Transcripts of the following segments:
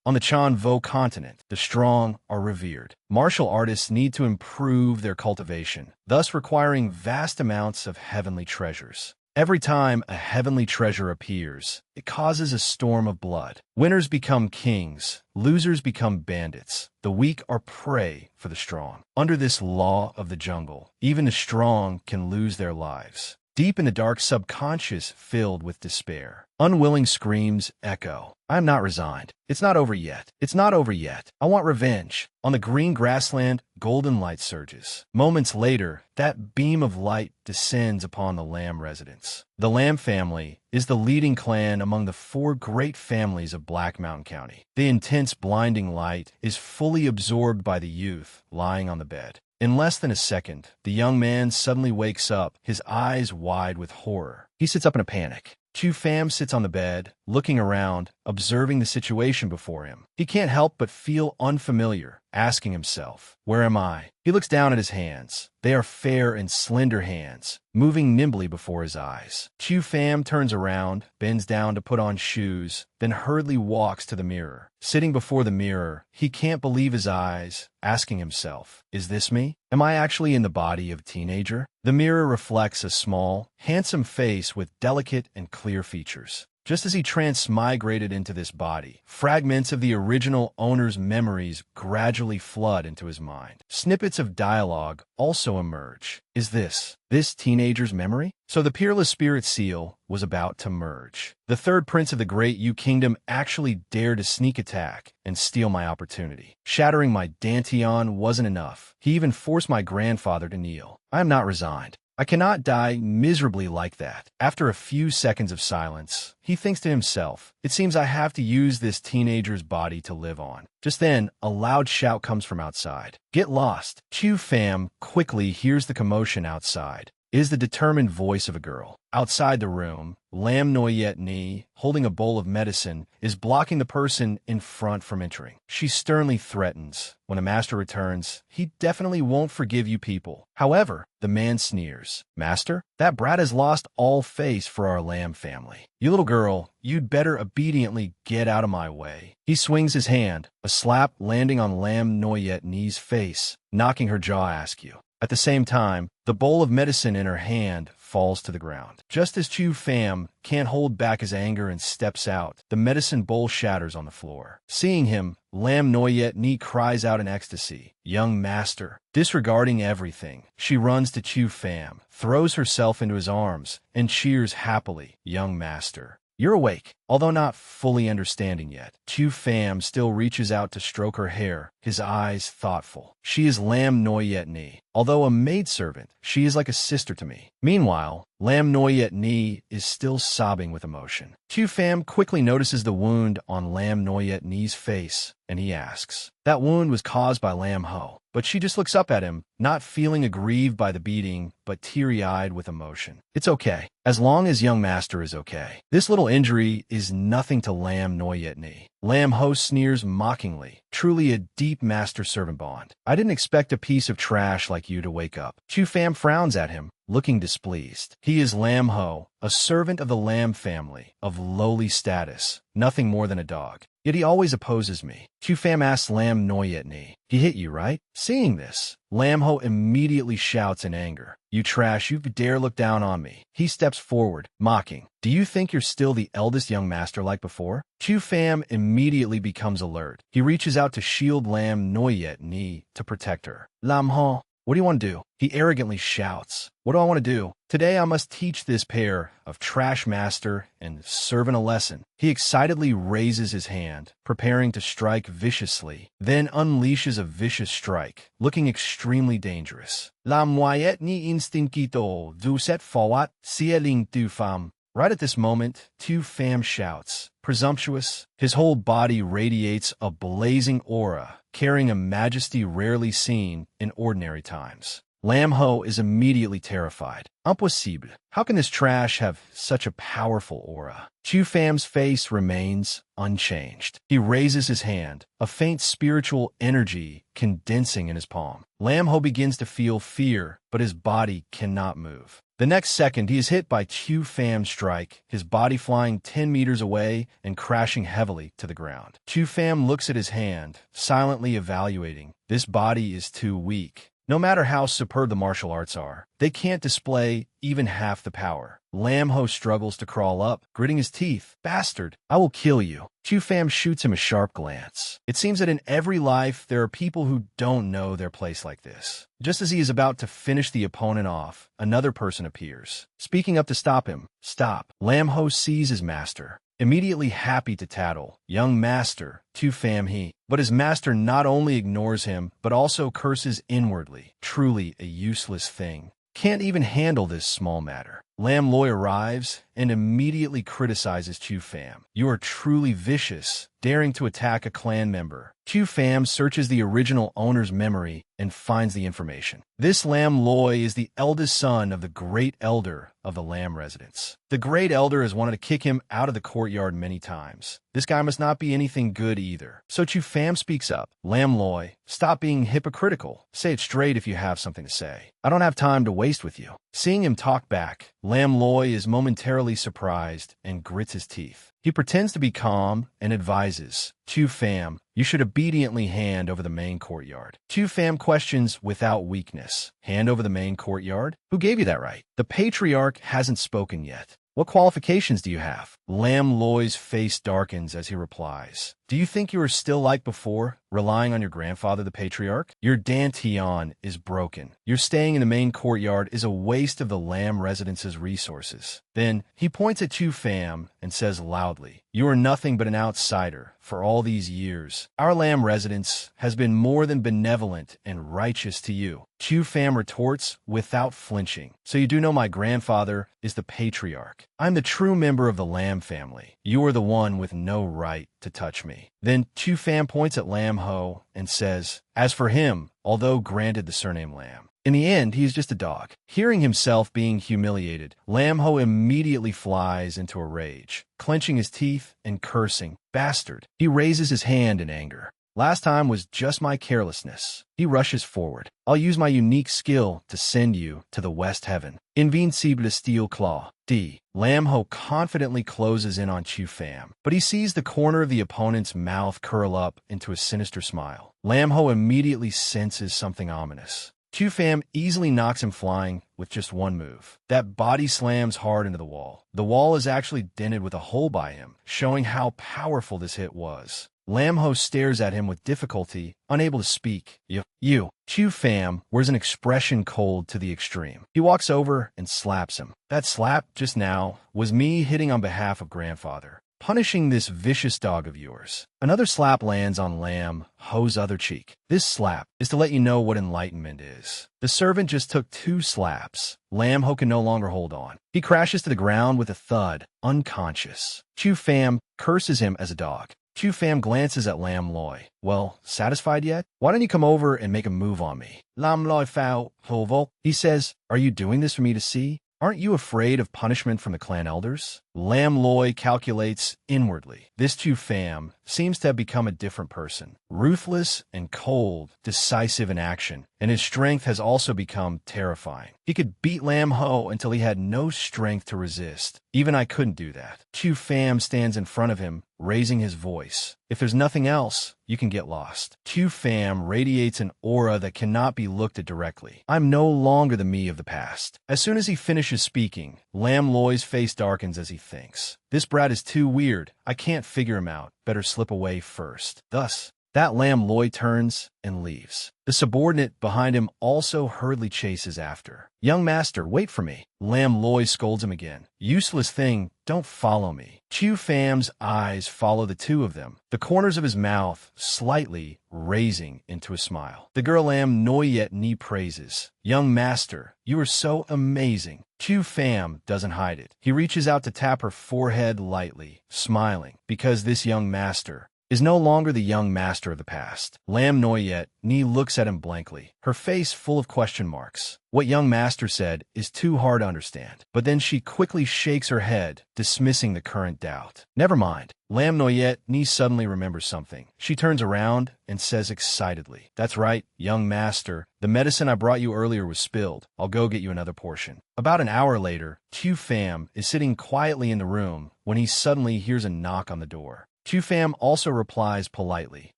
On the Chanvo continent, the strong are revered. Martial artists need to improve their cultivation, thus requiring vast amounts of heavenly treasures. Every time a heavenly treasure appears, it causes a storm of blood. Winners become kings, losers become bandits. The weak are prey for the strong. Under this law of the jungle, even the strong can lose their lives. Deep in the dark subconscious filled with despair, unwilling screams echo. I am not resigned. It's not over yet. It's not over yet. I want revenge. On the green grassland, golden light surges. Moments later, that beam of light descends upon the Lamb residence. The Lamb family is the leading clan among the 4 great families of Black Mountain County. The intense blinding light is fully absorbed by the youth lying on the bed. In less than a second, the young man suddenly wakes up, his eyes wide with horror. He sits up in a panic. Chu Pham sits on the bed, looking around, observing the situation before him. He can't help but feel unfamiliar, asking himself, "Where am I?" He looks down at his hands. They are fair and slender hands, moving nimbly before his eyes. Chu Pham turns around, bends down to put on shoes, then hurriedly walks to the mirror. Sitting before the mirror, he can't believe his eyes, asking himself, "Is this me? Am I actually in the body of a teenager?" The mirror reflects a small, handsome face with delicate and clear features. Just as he transmigrated into this body, fragments of the original owner's memories gradually flood into his mind. Snippets of dialogue also emerge. Is this teenager's memory? So the Peerless Spirit Seal was about to merge. The third prince of the Great U Kingdom actually dared to sneak attack and steal my opportunity. Shattering my Dantian wasn't enough. He even forced my grandfather to kneel. I am not resigned. I cannot die miserably like that. After a few seconds of silence, he thinks to himself, "It seems I have to use this teenager's body to live on." Just then, a loud shout comes from outside. "Get lost!" Chu Pham quickly hears the commotion outside. It is the determined voice of a girl. Outside the room, Lam Noyet Ni, holding a bowl of medicine, is blocking the person in front from entering. She sternly threatens, "When a master returns, he definitely won't forgive you people." However, the man sneers, "Master, that brat has lost all face for our Lamb family. You little girl, you'd better obediently get out of my way." He swings his hand, a slap landing on Lam Noyet Ni's face, knocking her jaw askew. At the same time, the bowl of medicine in her hand falls to the ground. Just as Chu Pham can't hold back his anger and steps out, the medicine bowl shatters on the floor. Seeing him, Lam Noyet Ni cries out in ecstasy, "Young master!" Disregarding everything, she runs to Chu Pham, throws herself into his arms, and cheers happily, "Young master, you're awake." Although not fully understanding yet, Chu Pham still reaches out to stroke her hair, his eyes thoughtful. She is Lam Noyet Ni. Although a maidservant, she is like a sister to me. Meanwhile, Lam Noyet Ni is still sobbing with emotion. Chu Pham quickly notices the wound on Lam Noyet Ni's face, and he asks. That wound was caused by Lam Ho, but she just looks up at him, not feeling aggrieved by the beating, but teary-eyed with emotion. It's okay, as long as young master is okay. This little injury is nothing to Lam Noyet Ni. Lam Ho sneers mockingly, truly a deep master-servant bond. I didn't expect a piece of trash like you to wake up. Chu Pham frowns at him, looking displeased. He is Lam Ho, a servant of the Lam family, of lowly status, nothing more than a dog. Yet he always opposes me. Chu Pham asks Lam Noyet Ni, "He hit you, right?" Seeing this, Lam Ho immediately shouts in anger, "You trash, you dare look down on me." He steps forward, mocking, "Do you think you're still the eldest young master like before?" Chu Pham immediately becomes alert. He reaches out to shield Lam Noyet Ni to protect her. "Lam Ho, what do you want to do?" He arrogantly shouts. "What do I want to do? Today I must teach this pair of trash master and servant a lesson." He excitedly raises his hand, preparing to strike viciously, then unleashes a vicious strike, looking extremely dangerous. "Lam Noyet Ni instinquito du set forward, sieling du fam." Right at this moment, Chu Pham shouts, presumptuous. His whole body radiates a blazing aura, carrying a majesty rarely seen in ordinary times. Lam Ho is immediately terrified. Impossible. How can this trash have such a powerful aura? Chu Pham's face remains unchanged. He raises his hand, a faint spiritual energy condensing in his palm. Lam Ho begins to feel fear, but his body cannot move. The next second, he is hit by Chu Fam's strike, his body flying 10 meters away and crashing heavily to the ground. Chu Fam looks at his hand, silently evaluating. This body is too weak. No matter how superb the martial arts are, they can't display even half the power. Lam Ho struggles to crawl up, gritting his teeth. Bastard, I will kill you. Chu Fam shoots him a sharp glance. It seems that in every life, there are people who don't know their place like this. Just as he is about to finish the opponent off, another person appears. Speaking up to stop him. Stop. Lam Ho sees his master. Immediately happy to tattle. Young master, Chu Fam he. But his master not only ignores him, but also curses inwardly. Truly a useless thing. Can't even handle this small matter. Lam Loi arrives and immediately criticizes Chu Fam. You are truly vicious, daring to attack a clan member. Chu Fam searches the original owner's memory and finds the information. This Lam Loi is the eldest son of the Great Elder of the Lam residence. The Great Elder has wanted to kick him out of the courtyard many times. This guy must not be anything good either. So Chu Fam speaks up. Lam Loi, stop being hypocritical. Say it straight if you have something to say. I don't have time to waste with you. Seeing him talk back, Lam Loi is momentarily surprised and grits his teeth. He pretends to be calm and advises, Chu Fam, you should obediently hand over the main courtyard. Chu Fam questions without weakness. Hand over the main courtyard? Who gave you that right? The patriarch hasn't spoken yet. What qualifications do you have? Lam Loi's face darkens as he replies. Do you think you are still like before, relying on your grandfather, the patriarch? Your dantian is broken. Your staying in the main courtyard is a waste of the Lam residence's resources. Then he points at Chu Fam and says loudly, you are nothing but an outsider. For all these years, our Lam residence has been more than benevolent and righteous to you. Chu Fam retorts without flinching. So you do know my grandfather is the patriarch. I'm the true member of the Lam family. You are the one with no right to touch me. Then Chu Fam points at Lam Ho and says, as for him, although granted the surname Lam, in the end, he's just a dog. Hearing himself being humiliated, Lam Ho immediately flies into a rage, clenching his teeth and cursing, bastard. He raises his hand in anger. Last time was just my carelessness. He rushes forward. I'll use my unique skill to send you to the West Heaven. Invincible Steel Claw. D. Lam Ho confidently closes in on Chu Fam, but he sees the corner of the opponent's mouth curl up into a sinister smile. Lam Ho immediately senses something ominous. Chu Fam easily knocks him flying with just one move. That body slams hard into the wall. The wall is actually dented with a hole by him, showing how powerful this hit was. Lam Ho stares at him with difficulty, unable to speak. You. Chu Fam wears an expression cold to the extreme. He walks over and slaps him. That slap just now was me hitting on behalf of grandfather, punishing this vicious dog of yours. Another slap lands on Lam Ho's other cheek. This slap is to let you know what enlightenment is. The servant just took 2 slaps. Lam Ho can no longer hold on. He crashes to the ground with a thud, unconscious. Chu Fam curses him as a dog. Chu Fam glances at Lam Loi. Well, satisfied yet? Why don't you come over and make a move on me? Lam Loi Fao Hovo. He says, are you doing this for me to see? Aren't you afraid of punishment from the clan elders? Lam Loi calculates inwardly. This Chu Fam seems to have become a different person. Ruthless and cold, decisive in action, and his strength has also become terrifying. He could beat Lam Ho until he had no strength to resist. Even I couldn't do that. Chu Fam stands in front of him, raising his voice. If there's nothing else, you can get lost. Chu Fam radiates an aura that cannot be looked at directly. I'm no longer the me of the past. As soon as he finishes speaking, Lam Loi's face darkens as he thinks. This brat is too weird. I can't figure him out. Better slip away first. Thus, that Lam Loi turns and leaves. The subordinate behind him also hurriedly chases after. Young master, wait for me. Lam Loi scolds him again. Useless thing, don't follow me. Chu Fam's eyes follow the two of them, the corners of his mouth slightly raising into a smile. The girl Lam Noyet Ni praises. Young master, you are so amazing. Chu Fam doesn't hide it. He reaches out to tap her forehead lightly, smiling, because this young master is no longer the young master of the past. Lam Noyet Ni looks at him blankly, her face full of question marks. What young master said is too hard to understand, but then she quickly shakes her head, dismissing the current doubt. Never mind. Lam Noyet Ni suddenly remembers something. She turns around and says excitedly, "That's right, young master. The medicine I brought you earlier was spilled. I'll go get you another portion." About an hour later, Chu Pham is sitting quietly in the room when he suddenly hears a knock on the door. Chu Pham also replies politely,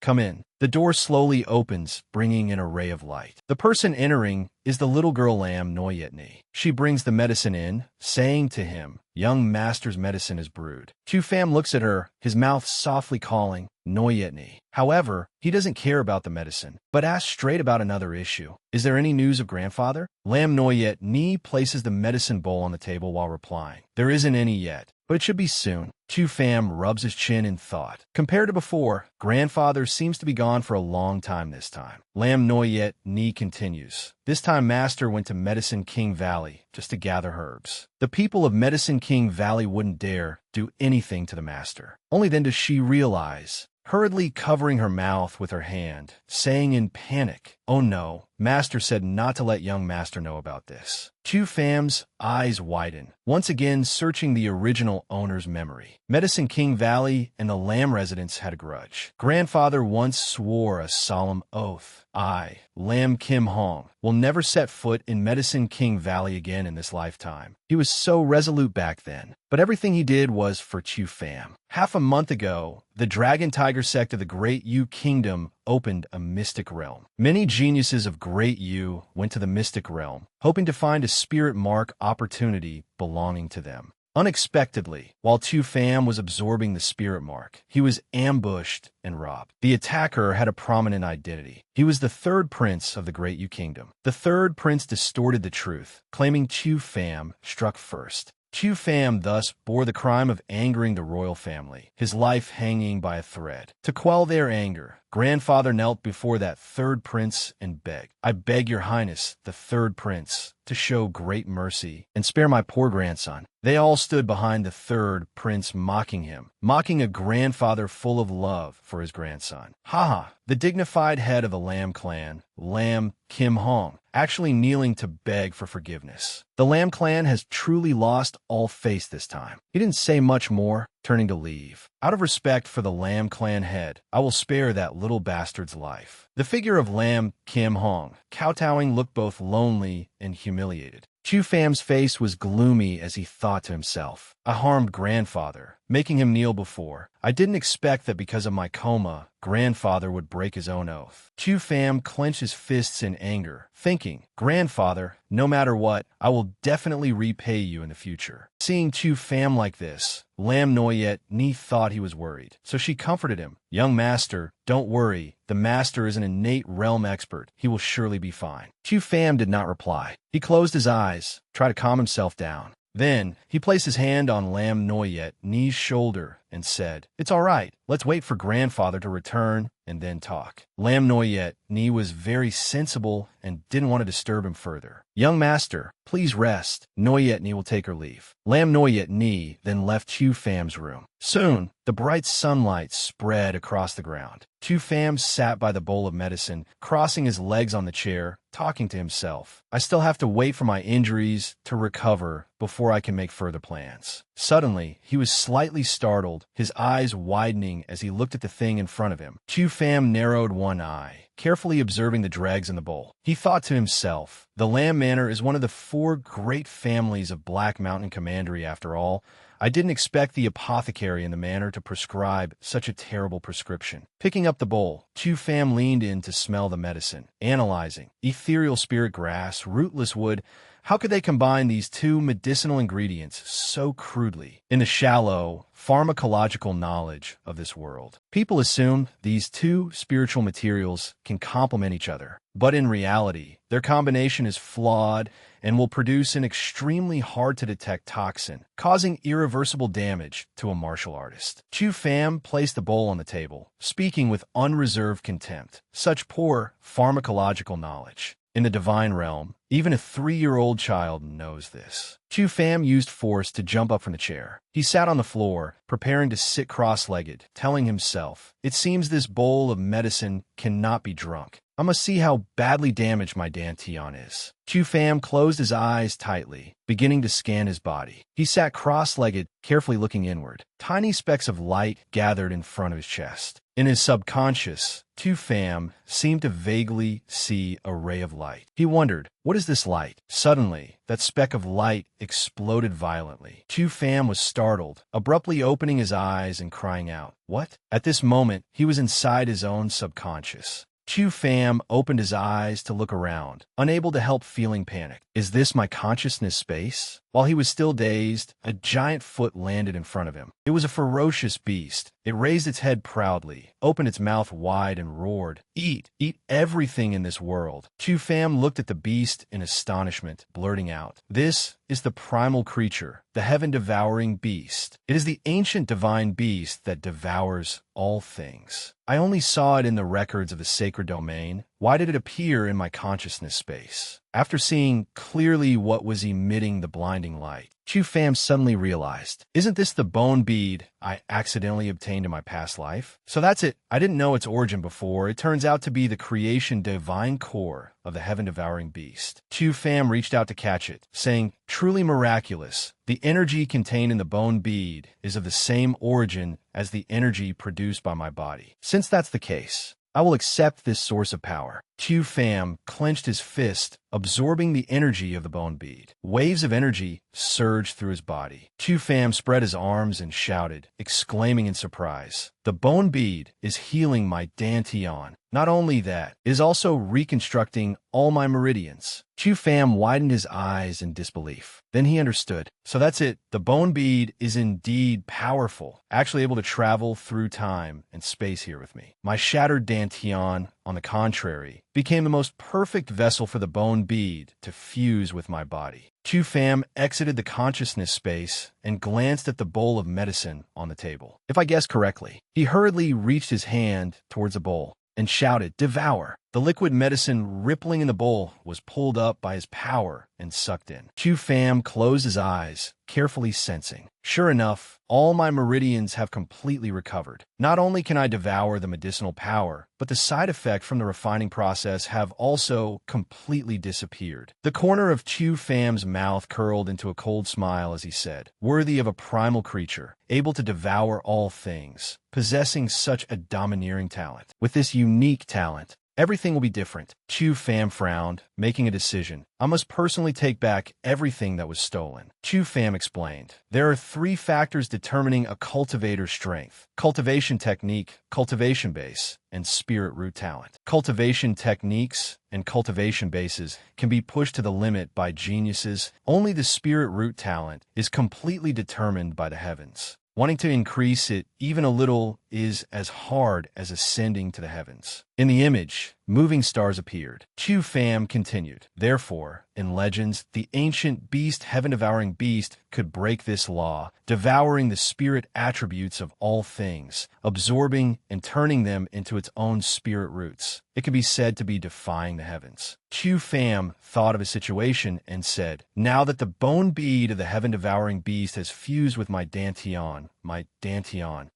"Come in." The door slowly opens, bringing an array of light. The person entering is the little girl Lam Noyetni. She brings the medicine in, saying to him, "Young master's medicine is brewed." Chu Pham looks at her, his mouth softly calling, Noyetni. However, he doesn't care about the medicine, but asks straight about another issue. "Is there any news of grandfather?" Lam Noyetni places the medicine bowl on the table while replying, "There isn't any yet, but it should be soon." Chu Pham rubs his chin in thought. Compared to before, grandfather seems to be gone for a long time this time. Lam Noyet Ni continues. This time Master went to Medicine King Valley just to gather herbs. The people of Medicine King Valley wouldn't dare do anything to the Master. Only then does she realize, hurriedly covering her mouth with her hand, saying in panic, "Oh no, Master said not to let young Master know about this." Chu Pham's eyes widen, once again searching the original owner's memory. Medicine King Valley and the Lam residents had a grudge. Grandfather once swore a solemn oath. "I, Lam Kim Hong, will never set foot in Medicine King Valley again in this lifetime." He was so resolute back then, but everything he did was for Chu Pham. Half a month ago, the Dragon Tiger sect of the Great Yu Kingdom opened a mystic realm. Many geniuses of Great Yu went to the mystic realm, hoping to find a spirit mark opportunity belonging to them. Unexpectedly, while Chu Pham was absorbing the spirit mark, he was ambushed and robbed. The attacker had a prominent identity. He was the third prince of the Great Yu Kingdom. The third prince distorted the truth, claiming Chu Pham struck first. Chu Pham thus bore the crime of angering the royal family, his life hanging by a thread. To quell their anger, grandfather knelt before that third prince and begged, "I beg your highness, the third prince, to show great mercy and spare my poor grandson." They all stood behind the third prince, mocking him, mocking a grandfather full of love for his grandson. Ha! The dignified head of the Lam clan, Lam Kim Hong, actually kneeling to beg for forgiveness. The Lam clan has truly lost all face this time. He didn't say much more, turning to leave. Out of respect for the Lam clan head, I will spare that little bastard's life. The figure of Lam Kim Hong, kowtowing, looked both lonely and humiliated. Chu Pham's face was gloomy as he thought to himself, "I harmed grandfather, making him kneel before. I didn't expect that because of my coma, grandfather would break his own oath." Chu Pham clenched his fists in anger, thinking, "Grandfather, no matter what, I will definitely repay you in the future." Seeing Chu Pham like this, Lam Noyet Ni thought he was worried, so she comforted him. "Young master, don't worry. The master is an innate realm expert. He will surely be fine." Chu Pham did not reply. He closed his eyes, tried to calm himself down. Then, he placed his hand on Lam Noyet Ni's shoulder and said, "It's all right. Let's wait for grandfather to return and then talk." Lam Noyet Ni was very sensible and didn't want to disturb him further. "Young master, please rest. Noyet Ni will take her leave." Lam Noyet Ni then left Chu Pham's room. Soon, the bright sunlight spread across the ground. Chu Pham sat by the bowl of medicine, crossing his legs on the chair, talking to himself. "I still have to wait for my injuries to recover before I can make further plans." Suddenly, he was slightly startled, his eyes widening as he looked at the thing in front of him. Chu Pham narrowed one eye, carefully observing the dregs in the bowl. He thought to himself, "The Lam Manor is one of the 4 great families of Black Mountain Commandery after all. I didn't expect the apothecary in the manor to prescribe such a terrible prescription." Picking up the bowl, Chu Pham leaned in to smell the medicine, analyzing. Ethereal spirit grass, rootless wood. How could they combine these 2 medicinal ingredients so crudely? In the shallow, pharmacological knowledge of this world, people assume these 2 spiritual materials can complement each other. But in reality, their combination is flawed and will produce an extremely hard-to-detect toxin, causing irreversible damage to a martial artist. Chu Pham placed the bowl on the table, speaking with unreserved contempt. Such poor pharmacological knowledge. In the divine realm, even a 3-year-old child knows this. Chu Pham used force to jump up from the chair. He sat on the floor, preparing to sit cross-legged, telling himself, "It seems this bowl of medicine cannot be drunk. I must see how badly damaged my dantian is." Chu Pham closed his eyes tightly, beginning to scan his body. He sat cross-legged, carefully looking inward. Tiny specks of light gathered in front of his chest. In his subconscious, Chu Pham seemed to vaguely see a ray of light. He wondered, what is this light? Suddenly, that speck of light exploded violently. Chu Pham was startled, abruptly opening his eyes and crying out, "What?" At this moment, he was inside his own subconscious. Chu Pham opened his eyes to look around, unable to help feeling panic. Is this my consciousness space? While he was still dazed, a giant foot landed in front of him. It was a ferocious beast. It raised its head proudly, opened its mouth wide, and roared, "Eat! Eat everything in this world!" Chu Pham looked at the beast in astonishment, blurting out, "This is the primal creature, the heaven-devouring beast. It is the ancient divine beast that devours all things. I only saw it in the records of the sacred domain. Why did it appear in my consciousness space?" After seeing clearly what was emitting the blinding light, Chu Pham suddenly realized, "Isn't this the bone bead I accidentally obtained in my past life? So that's it. I didn't know its origin before. It turns out to be the creation divine core of the heaven-devouring beast." Chu Pham reached out to catch it, saying, "Truly miraculous. The energy contained in the bone bead is of the same origin as the energy produced by my body. Since that's the case, I will accept this source of power." Chu Pham clenched his fist, absorbing the energy of the bone bead. Waves of energy surged through his body. Chu Pham spread his arms and shouted, exclaiming in surprise, "The bone bead is healing my dantian. Not only that, it is also reconstructing all my meridians." Chu Pham widened his eyes in disbelief. Then he understood. So that's it. The bone bead is indeed powerful, actually able to travel through time and space here with me. My shattered dantian, on the contrary, became the most perfect vessel for the bone bead to fuse with my body. Chu Pham exited the consciousness space and glanced at the bowl of medicine on the table. If I guessed correctly, he hurriedly reached his hand towards the bowl and shouted, "Devour!" The liquid medicine rippling in the bowl was pulled up by his power and sucked in. Chu Pham closed his eyes, carefully sensing. Sure enough, all my meridians have completely recovered. Not only can I devour the medicinal power, but the side effect from the refining process have also completely disappeared. The corner of Chu Pham's mouth curled into a cold smile as he said, "Worthy of a primal creature, able to devour all things, possessing such a domineering talent. With this unique talent, everything will be different." Chu Pham frowned, making a decision. "I must personally take back everything that was stolen." Chu Pham explained, "There are 3 factors determining a cultivator's strength: cultivation technique, cultivation base, and spirit root talent. Cultivation techniques and cultivation bases can be pushed to the limit by geniuses. Only the spirit root talent is completely determined by the heavens. Wanting to increase it even a little is as hard as ascending to the heavens." In the image, moving stars appeared. Chu Pham continued, "Therefore, in legends, the ancient beast, heaven-devouring beast, could break this law, devouring the spirit attributes of all things, absorbing and turning them into its own spirit roots. It could be said to be defying the heavens." Chu Pham thought of his situation and said, "Now that the bone bead of the heaven-devouring beast has fused with my dantian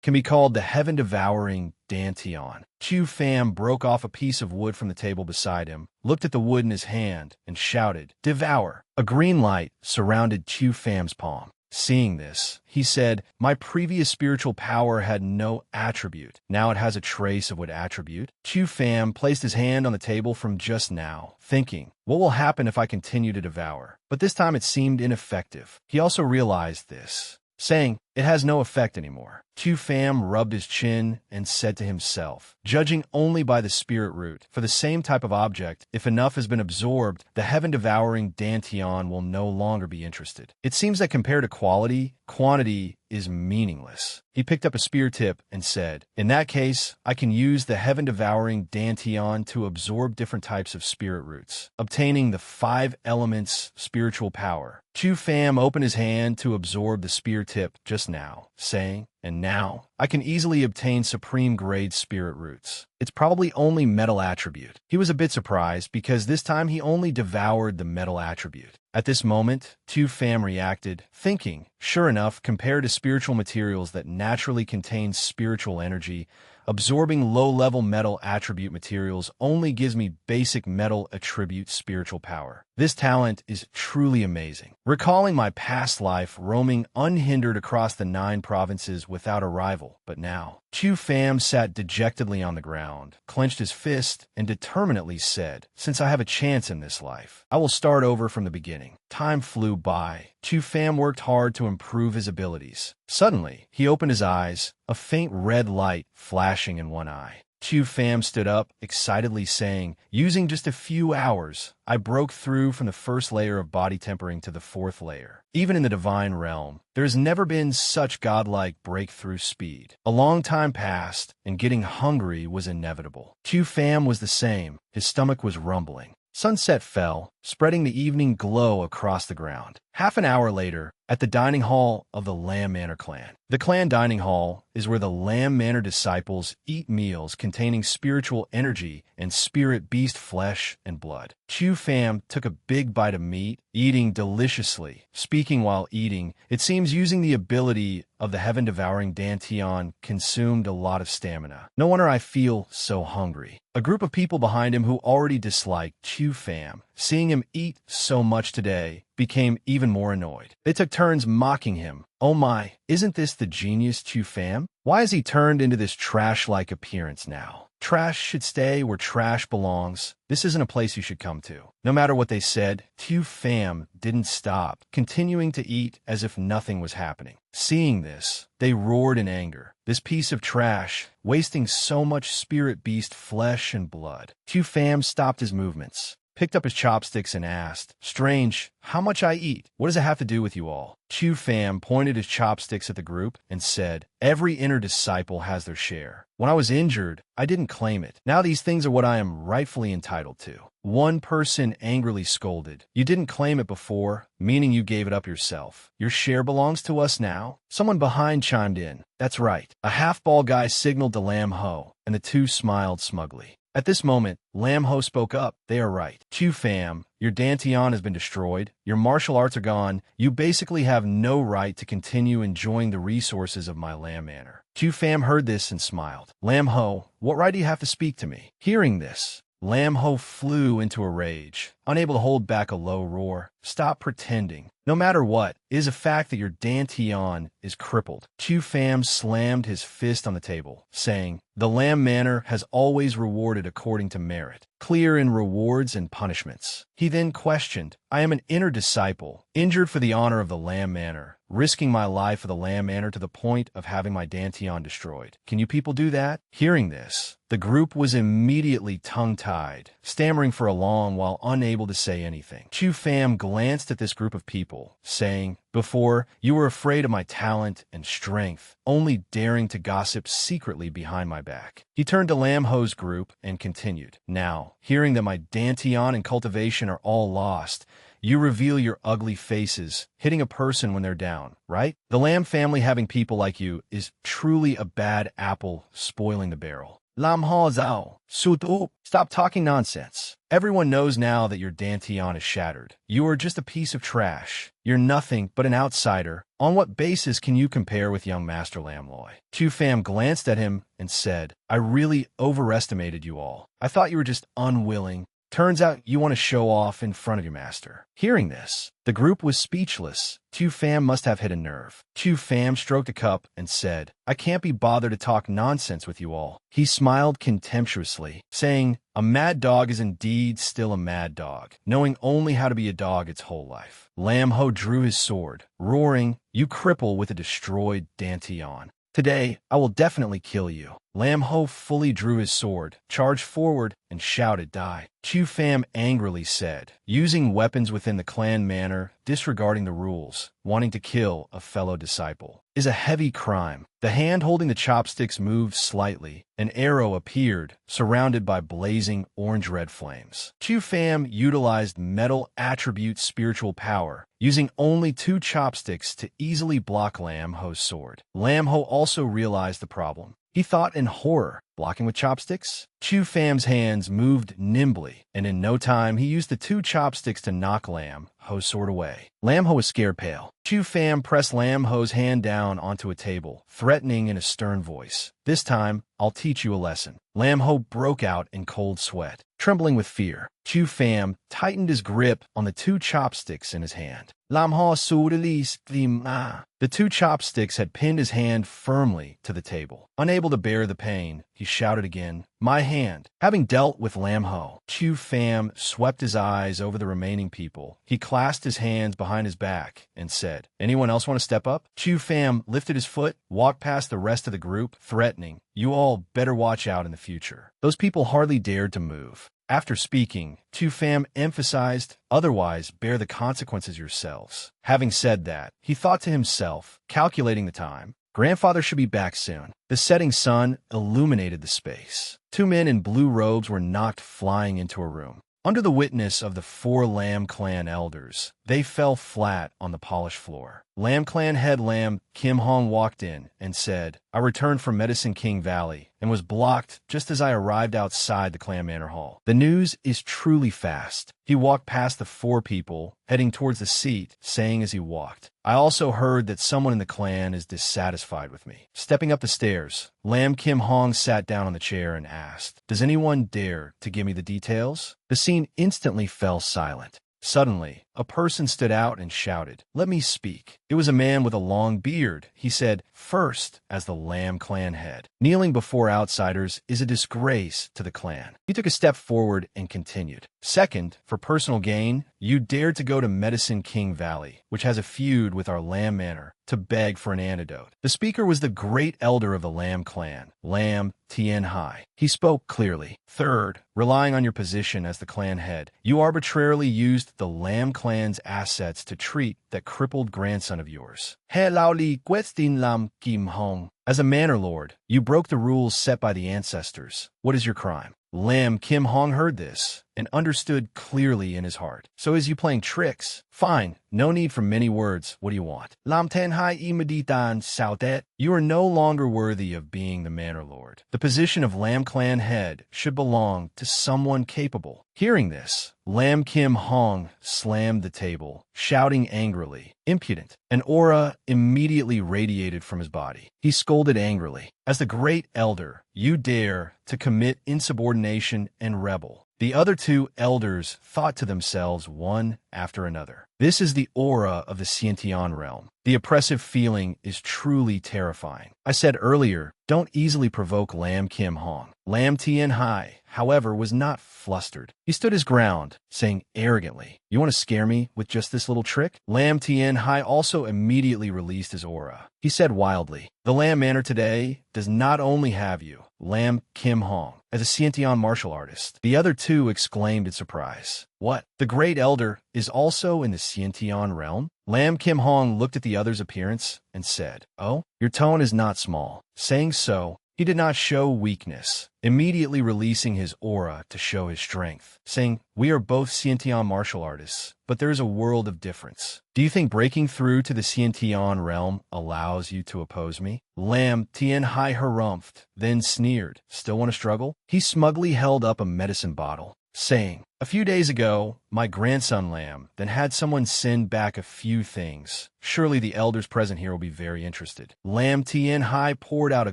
can be called the heaven-devouring dantian." Chu Pham broke off a piece of wood from the table beside him, looked at the wood in his hand, and shouted, "Devour!" A green light surrounded Chu Pham's palm. Seeing this, he said, "My previous spiritual power had no attribute. Now it has a trace of what attribute?" Chu Pham placed his hand on the table from just now, thinking, "What will happen if I continue to devour?" But this time it seemed ineffective. He also realized this, saying, "It has no effect anymore." Chu Pham rubbed his chin and said to himself, "Judging only by the spirit root, for the same type of object, if enough has been absorbed, the heaven-devouring dantian will no longer be interested. It seems that compared to quality, quantity is meaningless." He picked up a spear tip and said, "In that case, I can use the heaven-devouring dantian to absorb different types of spirit roots, obtaining the 5 elements spiritual power." Chu Pham opened his hand to absorb the spear tip just just now, saying, "And now, I can easily obtain supreme-grade spirit roots. It's probably only metal attribute." He was a bit surprised because this time he only devoured the metal attribute. At this moment, Tu Fam reacted, thinking, sure enough, compared to spiritual materials that naturally contain spiritual energy, absorbing low-level metal attribute materials only gives me basic metal attribute spiritual power. This talent is truly amazing. Recalling my past life roaming unhindered across the 9 provinces without a rival, but now, Tu Fam sat dejectedly on the ground, clenched his fist, and determinedly said, "Since I have a chance in this life, I will start over from the beginning." Time flew by. Tu Fam worked hard to improve his abilities. Suddenly, he opened his eyes, a faint red light flashing in one eye. Tu Fam stood up, excitedly saying, "Using just a few hours, I broke through from the first layer of body tempering to the 4th layer. Even in the divine realm, there has never been such godlike breakthrough speed." A long time passed, and getting hungry was inevitable. Tu Fam was the same. His stomach was rumbling. Sunset fell, spreading the evening glow across the ground. Half an hour later, at the dining hall of the Lamb Manor clan. The clan dining hall is where the Lamb Manor disciples eat meals containing spiritual energy and spirit beast flesh and blood. Tu Fam took a big bite of meat, eating deliciously. Speaking while eating, it seems using the ability of the heaven-devouring Dantian consumed a lot of stamina. No wonder I feel so hungry. A group of people behind him who already disliked Tu Fam, seeing him eat so much today, became even more annoyed. They took turns mocking him. "Oh my, isn't this the genius Tu Fam? Why has he turned into this trash-like appearance now? Trash should stay where trash belongs. This isn't a place you should come to." No matter what they said, Tu Fam didn't stop, continuing to eat as if nothing was happening. Seeing this, they roared in anger. This piece of trash, wasting so much spirit beast flesh and blood. Tu Fam stopped his movements, picked up his chopsticks and asked, "Strange, how much I eat? What does it have to do with you all?" Tu Fam pointed his chopsticks at the group and said, "Every inner disciple has their share. When I was injured, I didn't claim it. Now these things are what I am rightfully entitled to." One person angrily scolded, "You didn't claim it before, meaning you gave it up yourself. Your share belongs to us now?" Someone behind chimed in, "That's right." A half-ball guy signaled to Lam Ho, and the two smiled smugly. At this moment, Lam Ho spoke up. "They are right. Tu Fam, your Dantian has been destroyed. Your martial arts are gone. You basically have no right to continue enjoying the resources of my Lamb Manor." Tu Fam heard this and smiled. "Lam Ho, what right do you have to speak to me?" Hearing this, Lam Ho flew into a rage, unable to hold back a low roar. "Stop pretending. No matter what, it is a fact that your Dantian is crippled." Tu Fam slammed his fist on the table, saying, "The Lamb Manor has always rewarded according to merit, clear in rewards and punishments." He then questioned, "I am an inner disciple, injured for the honor of the Lamb Manor, risking my life for the Lamb Manor to the point of having my Dantian destroyed. Can you people do that?" Hearing this, the group was immediately tongue-tied, stammering for a long while unable to say anything. Tu Fam glanced at this group of people, saying, "Before, you were afraid of my talent and strength, only daring to gossip secretly behind my back." He turned to Lam Ho's group and continued, "Now, hearing that my Dantian and cultivation are all lost, you reveal your ugly faces, hitting a person when they're down, right? The Lam family having people like you is truly a bad apple spoiling the barrel. Lam Ho Zhao, Sutu, stop talking nonsense. Everyone knows now that your Dantian is shattered. You are just a piece of trash. You're nothing but an outsider. On what basis can you compare with young Master Lam Loi?" Tu Fam glanced at him and said, "I really overestimated you all. I thought you were just unwilling. Turns out you want to show off in front of your master." Hearing this, the group was speechless. Tu Fam must have hit a nerve. Tu Fam stroked a cup and said, "I can't be bothered to talk nonsense with you all." He smiled contemptuously, saying, "A mad dog is indeed still a mad dog, knowing only how to be a dog its whole life." Lam Ho drew his sword, roaring, "You cripple with a destroyed Dantian. Today, I will definitely kill you." Lam Ho fully drew his sword, charged forward, and shouted, "Die!" Chu Pham angrily said, using weapons within the clan manor, disregarding the rules, wanting to kill a fellow disciple, is a heavy crime. The hand holding the chopsticks moved slightly. An arrow appeared, surrounded by blazing orange-red flames. Chu Pham utilized metal attribute spiritual power, using only 2 chopsticks to easily block Lam Ho's sword. Lam Ho also realized the problem. He thought in horror, blocking with chopsticks? Chu Pham's hands moved nimbly, and in no time he used the 2 chopsticks to knock Lam Ho's sword away. Lam Ho was scared pale. Chu Pham pressed Lam Ho's hand down onto a table, threatening in a stern voice. "This time, I'll teach you a lesson." Lam Ho broke out in cold sweat. Trembling with fear, Chu Pham tightened his grip on the 2 chopsticks in his hand. Lam Ho released the 2 chopsticks had pinned his hand firmly to the table. Unable to bear the pain, he shouted again, "My hand." Having dealt with Lam Ho, Chu Pham swept his eyes over the remaining people. He clasped his hands behind his back and said, "Anyone else want to step up?" Chu Pham lifted his foot, walked past the rest of the group, threatening, "You all better watch out in the future." Those people hardly dared to move. After speaking, Chu Pham emphasized, "Otherwise, bear the consequences yourselves." Having said that, he thought to himself, calculating the time, "Grandfather should be back soon." The setting sun illuminated the space. 2 men in blue robes were knocked flying into a room. Under the witness of the 4 Lam clan elders, they fell flat on the polished floor. Lam clan head Lam Kim Hong walked in and said, "I returned from Medicine King Valley and was blocked just as I arrived outside the clan manor hall. The news is truly fast." He walked past the 4 people, heading towards the seat, saying as he walked, "I also heard that someone in the clan is dissatisfied with me." Stepping up the stairs, Lam Kim Hong sat down on the chair and asked, "Does anyone dare to give me the details?" The scene instantly fell silent. Suddenly, a person stood out and shouted, "Let me speak." It was a man with a long beard. He said, "First, as the Lam clan head, kneeling before outsiders is a disgrace to the clan." He took a step forward and continued, "Second, for personal gain, you dared to go to Medicine King Valley, which has a feud with our Lam Manor, to beg for an antidote." The speaker was the great elder of the Lam clan, Lam Tien Hai. He spoke clearly. "Third, relying on your position as the clan head, you arbitrarily used the Lam clan's assets to treat that crippled grandson of yours. He Lao Li Questin Lam Kim Hong. As a manor lord, you broke the rules set by the ancestors. What is your crime?" Lam Kim Hong heard this and understood clearly in his heart. "So is you playing tricks? Fine, no need for many words. What do you want?" Lam Ten Hai Imaditan Saudet. "You are no longer worthy of being the manor lord. The position of Lam clan head should belong to someone capable." Hearing this, Lam Kim Hong slammed the table, shouting angrily, "Impudent!" An aura immediately radiated from his body. He scolded angrily, "As the great elder, you dare to commit insubordination and rebel." The other 2 elders thought to themselves one after another, "This is the aura of the Xiantian realm. The oppressive feeling is truly terrifying." I said earlier, don't easily provoke Lam Kim Hong. Lam Tien Hai, however, was not flustered. He stood his ground, saying arrogantly, "You want to scare me with just this little trick?" Lam Tien Hai also immediately released his aura. He said wildly, "The Lam Manor today does not only have you, Lam Kim Hong, as a Xiantian martial artist." The other 2 exclaimed in surprise, "What? The great elder is also in the Xiantian realm?" Lam Kim Hong looked at the other's appearance and said, "Oh, your tone is not small." Saying so, he did not show weakness, immediately releasing his aura to show his strength, saying, "We are both Xiantian martial artists, but there is a world of difference. Do you think breaking through to the Xiantian realm allows you to oppose me?" Lam Tien Hai harumphed, then sneered, "Still want to struggle?" He smugly held up a medicine bottle, saying, "A few days ago, my grandson Lam then had someone send back a few things. Surely the elders present here will be very interested." Lam Tien Hai poured out a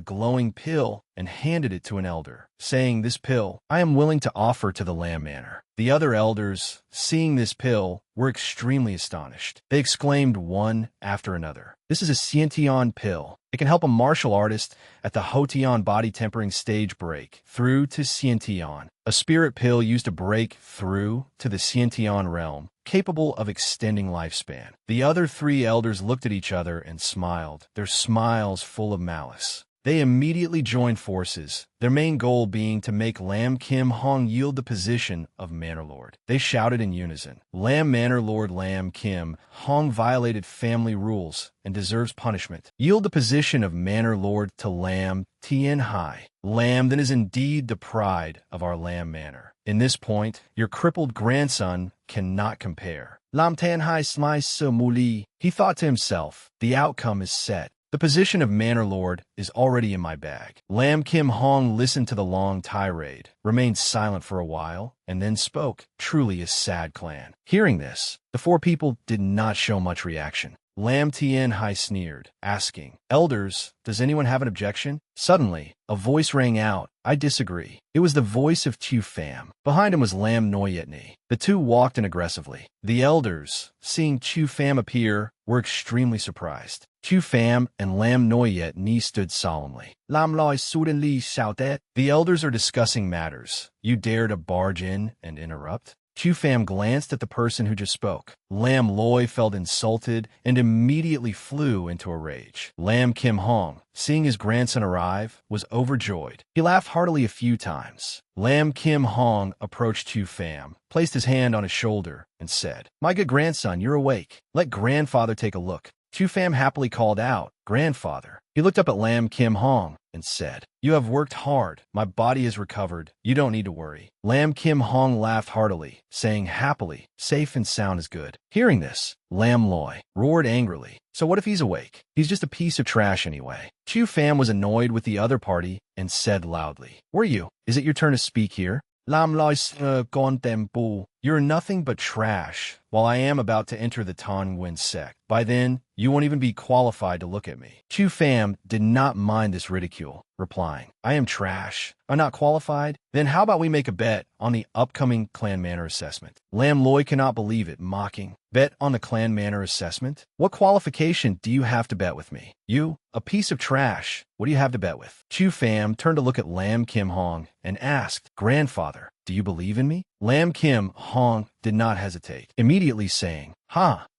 glowing pill and handed it to an elder, saying, "This pill I am willing to offer to the Lam Manor." The other elders, seeing this pill, were extremely astonished. They exclaimed one after another, "This is a Xiantian pill. It can help a martial artist at the Hotian body tempering stage break through to Xiantian. A spirit pill used to break through to the Xiantian realm, capable of extending lifespan." The other 3 elders looked at each other and smiled, their smiles full of malice. They immediately joined forces, their main goal being to make Lam Kim Hong yield the position of Manor Lord. They shouted in unison, "Lam Manor Lord Lam Kim Hong violated family rules and deserves punishment. Yield the position of Manor Lord to Lam Tien Hai. Lam then is indeed the pride of our Lam Manor. In this point, your crippled grandson cannot compare." Lam Tien Hai smai muli. He thought to himself, the outcome is set. The position of Manor Lord is already in my bag. Lam Kim Hong listened to the long tirade, remained silent for a while, and then spoke. Truly a sad clan. Hearing this, the four people did not show much reaction. Lam Tien Hai sneered, asking, "Elders, does anyone have an objection?" Suddenly, a voice rang out, "I disagree." It was the voice of Chu Pham. Behind him was Lam Noyetni. The two walked in aggressively. The elders, seeing Chu Pham appear, were extremely surprised. Chu Pham and Lam Noyetni stood solemnly. Lam Loi suddenly shouted, "The elders are discussing matters. You dare to barge in and interrupt?" Chu Pham glanced at the person who just spoke. Lam Loi felt insulted and immediately flew into a rage. Lam Kim Hong, seeing his grandson arrive, was overjoyed. He laughed heartily a few times. Lam Kim Hong approached Chu Pham, placed his hand on his shoulder, and said, "My good grandson, you're awake. Let grandfather take a look." Chu Pham happily called out, "Grandfather." He looked up at Lam Kim Hong and said, "You have worked hard. My body is recovered. You don't need to worry." Lam Kim Hong laughed heartily, saying happily, "Safe and sound is good." Hearing this, Lam Loi roared angrily, "So what if he's awake? He's just a piece of trash anyway." Chu Pham was annoyed with the other party and said loudly, "Were you? Is it your turn to speak here?" Lam Loi's gone tempo. "You're nothing but trash, while I am about to enter the Tan Nguyen sect. By then, you won't even be qualified to look at me." Chu Pham did not mind this ridicule, replying, "I am trash. I'm not qualified? Then how about we make a bet on the upcoming Clan Manor assessment?" Lam Loi cannot believe it, mocking, "Bet on the Clan Manor assessment? What qualification do you have to bet with me? You, a piece of trash. What do you have to bet with?" Chu Pham turned to look at Lam Kim Hong and asked, "Grandfather, do you believe in me?" Lam Kim Hong did not hesitate, immediately saying,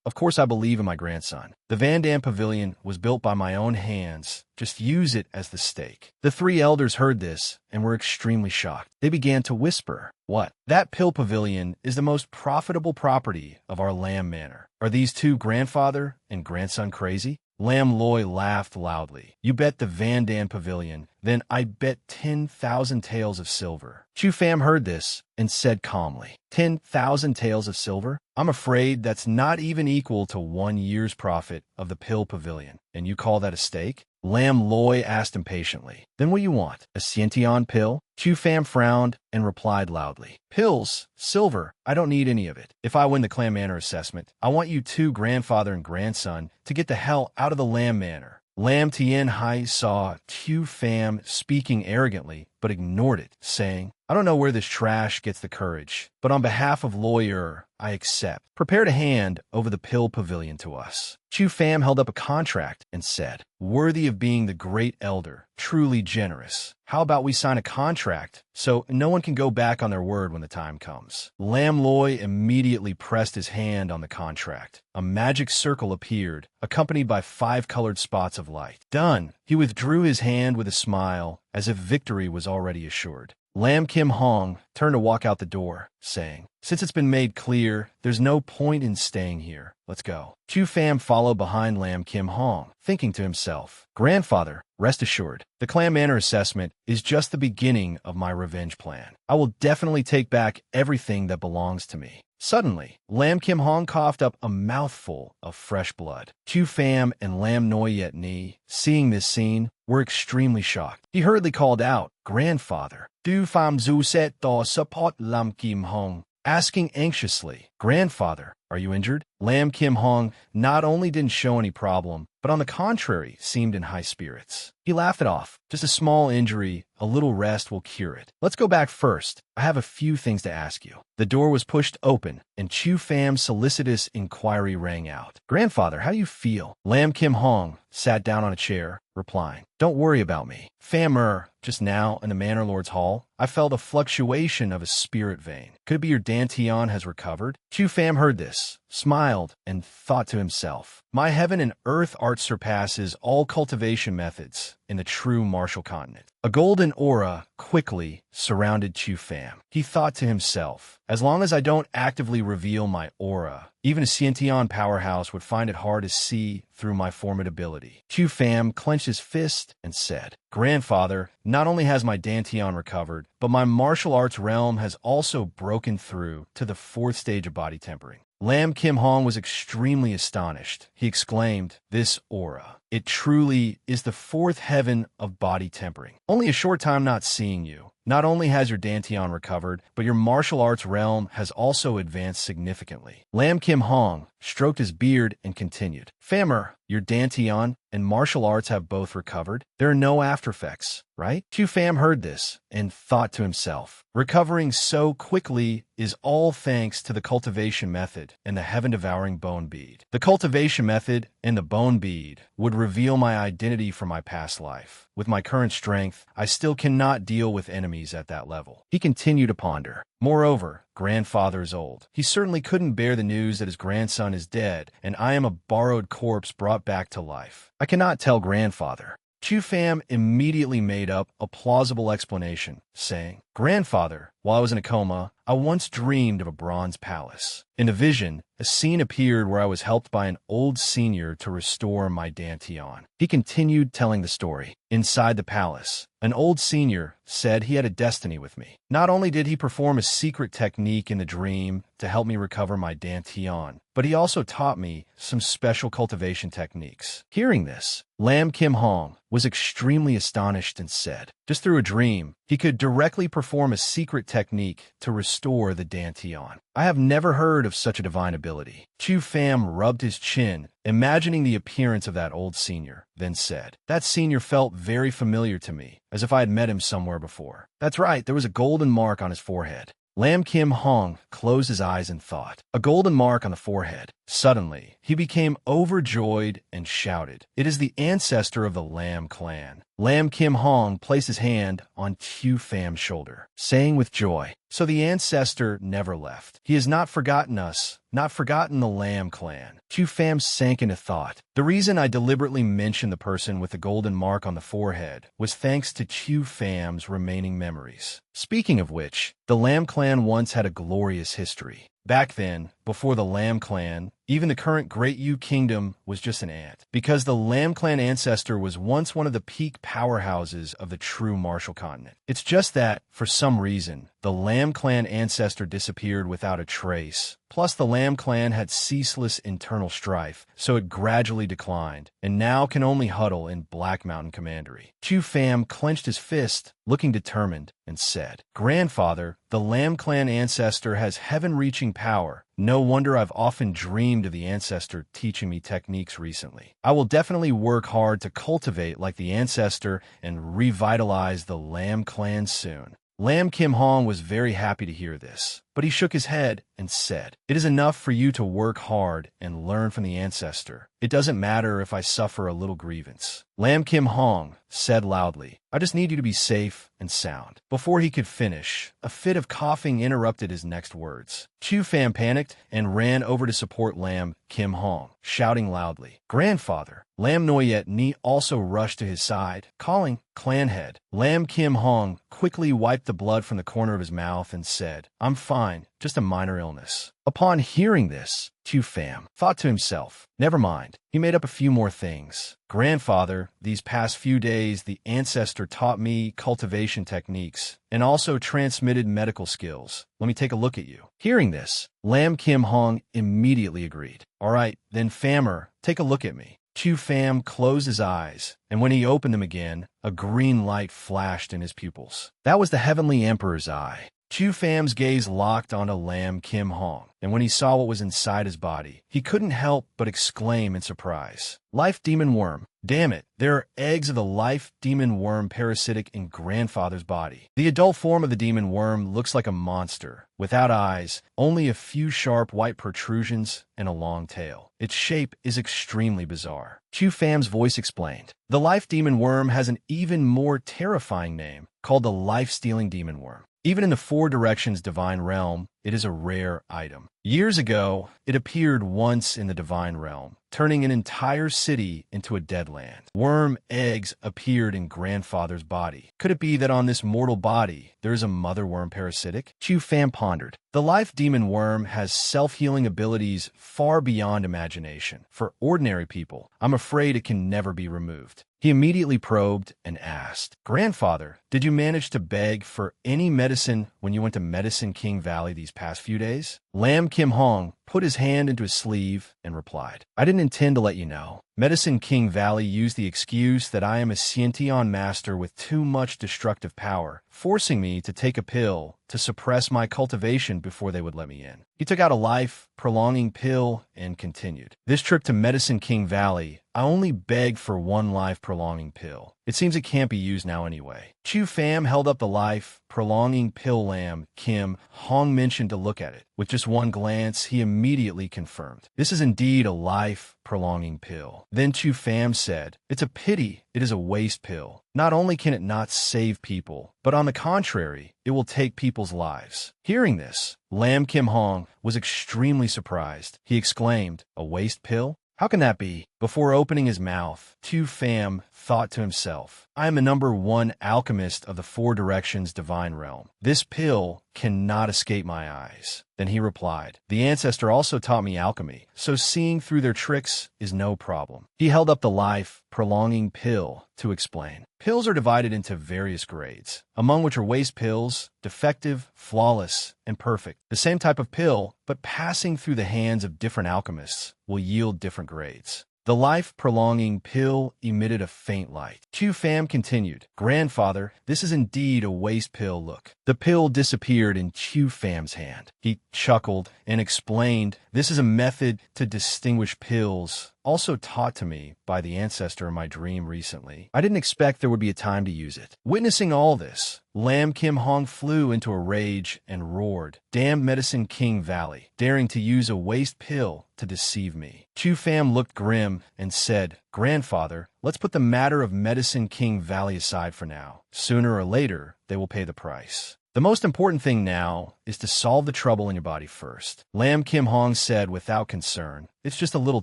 Of course I believe in my grandson. The Van Dam Pavilion was built by my own hands. Just use it as the stake." The three elders heard this and were extremely shocked. They began to whisper, "What? That Pill Pavilion is the most profitable property of our Lam Manor. Are these two grandfather and grandson crazy?" Lam Loi laughed loudly. "You bet the Van Dam Pavilion, then I bet 10,000 taels of silver." Chu Pham heard this and said calmly, 10,000 taels of silver? I'm afraid that's not even equal to 1 year's profit of the Pill Pavilion. And you call that a stake? Lam Loi asked impatiently. "Then what do you want? A Sciention pill?" Chu Pham frowned and replied loudly, "Pills? Silver? I don't need any of it. If I win the Clan Manor assessment, I want you two, grandfather and grandson, to get the hell out of the Lam Manor." Lam Tien Hai saw Chu Pham speaking arrogantly, but ignored it, saying, "I don't know where this trash gets the courage, but on behalf of Lawyer, I accept. Prepare to hand over the Pill Pavilion to us." Chu Pham held up a contract and said, "Worthy of being the great elder, truly generous. How about we sign a contract so no one can go back on their word when the time comes?" Lam Loi immediately pressed his hand on the contract. A magic circle appeared, accompanied by 5 colored spots of light. Done. He withdrew his hand with a smile, as if victory was already assured. Lam Kim Hong turned to walk out the door, saying, "Since it's been made clear, there's no point in staying here. Let's go." Chu Pham followed behind Lam Kim Hong, thinking to himself, "Grandfather, rest assured, the Clan Manor assessment is just the beginning of my revenge plan. I will definitely take back everything that belongs to me." Suddenly, Lam Kim Hong coughed up a mouthful of fresh blood. Chu Pham and Lam Noyet Ni, seeing this scene, were extremely shocked. He hurriedly called out, "Grandfather, Du Pham Zu Set Do Support Lam Kim Hong," asking anxiously, "Grandfather, are you injured?" Lam Kim Hong not only didn't show any problem, but on the contrary, seemed in high spirits. He laughed it off. "Just a small injury, a little rest will cure it. Let's go back first. I have a few things to ask you." The door was pushed open, and Chu Pham's solicitous inquiry rang out. "Grandfather, how do you feel?" Lam Kim Hong sat down on a chair, replying, "Don't worry about me. Phamer, just now in the Manor Lord's Hall, I felt a fluctuation of a spirit vein. Could it be your Dantian has recovered?" Chu Pham heard this, smiled, and thought to himself, "My heaven and earth art surpasses all cultivation methods in the true martial continent." A golden aura quickly surrounded Chu Fam. He thought to himself, "As long as I don't actively reveal my aura, even a Xiantian powerhouse would find it hard to see through my formidability." Chu Fam clenched his fist and said, "Grandfather, not only has my Dantian recovered, but my martial arts realm has also broken through to the fourth stage of body tempering." Lam Kim Hong was extremely astonished. He exclaimed, "This aura, it truly is the fourth heaven of body tempering. Only a short time not seeing you. Not only has your Dantian recovered, but your martial arts realm has also advanced significantly." Lam Kim Hong stroked his beard and continued, "Famer, your Dantian and martial arts have both recovered. There are no after effects, right?" Chu Fam heard this and thought to himself, "Recovering so quickly is all thanks to the cultivation method and the heaven-devouring bone bead. The cultivation method and the bone bead would reveal my identity from my past life. With my current strength, I still cannot deal with enemies at that level." He continued to ponder. "Moreover, grandfather is old. He certainly couldn't bear the news that his grandson is dead, and I am a borrowed corpse brought back to life. I cannot tell grandfather." Chu Fam immediately made up a plausible explanation, saying, "Grandfather, while I was in a coma, I once dreamed of a bronze palace. In a vision, a scene appeared where I was helped by an old senior to restore my Dantian." He continued telling the story. "Inside the palace, an old senior said he had a destiny with me. Not only did he perform a secret technique in the dream to help me recover my Dantian, but he also taught me some special cultivation techniques." Hearing this, Lam Kim Hong was extremely astonished and said, "Just through a dream, he could directly perform a secret technique to restore the Dantian. I have never heard of such a divine ability." Chu Fam rubbed his chin, imagining the appearance of that old senior, then said, "That senior felt very familiar to me, as if I had met him somewhere before. That's right, there was a golden mark on his forehead." Lam Kim Hong closed his eyes and thought, "A golden mark on the forehead." Suddenly, he became overjoyed and shouted, "It is the ancestor of the Lam clan." Lam Kim Hong placed his hand on Chu Fam's shoulder, saying with joy, "So the ancestor never left. He has not forgotten us, not forgotten the Lam clan." Chu Fam sank into thought. The reason I deliberately mentioned the person with the golden mark on the forehead was thanks to Chu Fam's remaining memories. Speaking of which, the Lam clan once had a glorious history. Back then, before the Lam clan, even the current Great Yu Kingdom was just an ant, because the Lam clan ancestor was once one of the peak powerhouses of the true martial continent. It's just that, for some reason, the Lam clan ancestor disappeared without a trace. Plus, the Lam clan had ceaseless internal strife, so it gradually declined, and now can only huddle in Black Mountain Commandery. Chu Fam clenched his fist, looking determined, and said, "Grandfather, the Lam clan ancestor has heaven-reaching power. No wonder I've often dreamed of the ancestor teaching me techniques recently. I will definitely work hard to cultivate like the ancestor and revitalize the Lam clan soon." Lam Kim Hong was very happy to hear this, but he shook his head and said, "It is enough for you to work hard and learn from the ancestor. It doesn't matter if I suffer a little grievance." Lam Kim Hong said loudly, "I just need you to be safe and sound." Before he could finish, a fit of coughing interrupted his next words. Chu Fam panicked and ran over to support Lam Kim Hong, shouting loudly, "Grandfather!" Lam Noyet Ni also rushed to his side, calling, "Clan head." Lam Kim Hong quickly wiped the blood from the corner of his mouth and said, "I'm fine, just a minor illness." Upon hearing this, Chu Fam thought to himself, "Never mind." He made up a few more things. "Grandfather, these past few days the ancestor taught me cultivation techniques and also transmitted medical skills. Let me take a look at you." Hearing this, Lam Kim Hong immediately agreed. "All right, then Famer, take a look at me." Chu Fam closed his eyes, and when he opened them again, a green light flashed in his pupils. That was the Heavenly Emperor's eye. Chu Fam's gaze locked onto Lam Kim Hong, and when he saw what was inside his body, he couldn't help but exclaim in surprise, "Life Demon Worm. Damn it, there are eggs of the Life Demon Worm parasitic in grandfather's body." The adult form of the demon worm looks like a monster, without eyes, only a few sharp white protrusions, and a long tail. Its shape is extremely bizarre. Chu Fam's voice explained, "The Life Demon Worm has an even more terrifying name, called the Life-Stealing Demon Worm. Even in the Four Directions Divine Realm, It is a rare item. Years ago, it appeared once in the divine realm, turning an entire city into a dead land. Worm eggs appeared in grandfather's body. Could it be that on this mortal body, there is a mother worm parasitic? Chu Fan pondered. The life demon worm has self-healing abilities far beyond imagination. For ordinary people, I'm afraid it can never be removed. He immediately probed and asked, "Grandfather, did you manage to beg for any medicine when you went to Medicine King Valley these past few days?" Lam Kim Hong put his hand into his sleeve and replied, "I didn't intend to let you know. Medicine King Valley used the excuse that I am a Sciention master with too much destructive power, forcing me to take a pill to suppress my cultivation before they would let me in." He took out a life-prolonging pill and continued, "This trip to Medicine King Valley, I only begged for one life-prolonging pill. It seems it can't be used now anyway." Chu Pham held up the life-prolonging pill Lam Kim Hong mentioned to look at it. With just one glance, he immediately confirmed, "This is indeed a life-prolonging pill." Then Chu Pham said, "It's a pity it is a waste pill. Not only can it not save people, but on the contrary, it will take people's lives." Hearing this, Lam Kim Hong was extremely surprised. He exclaimed, "A waste pill? How can that be?" Before opening his mouth, Tu Pham thought to himself, "I am the #1 alchemist of the Four Directions divine realm. This pill cannot escape my eyes." Then he replied, "The ancestor also taught me alchemy, so seeing through their tricks is no problem." He held up the life-prolonging pill to explain. Pills are divided into various grades, among which are waste pills, defective, flawless, and perfect. The same type of pill, but passing through the hands of different alchemists, will yield different grades. The life-prolonging pill emitted a faint light. Chu Pham continued, "Grandfather, this is indeed a waste pill. Look." The pill disappeared in Chu Pham's hand. He chuckled and explained, "This is a method to distinguish pills, also taught to me by the ancestor in my dream recently. I didn't expect there would be a time to use it." Witnessing all this, Lam Kim Hong flew into a rage and roared, "Damn Medicine King Valley, daring to use a waste pill to deceive me." Chu Pham looked grim and said, "Grandfather, let's put the matter of Medicine King Valley aside for now. Sooner or later, they will pay the price. The most important thing now is to solve the trouble in your body first." Lam Kim Hong said without concern, "It's just a little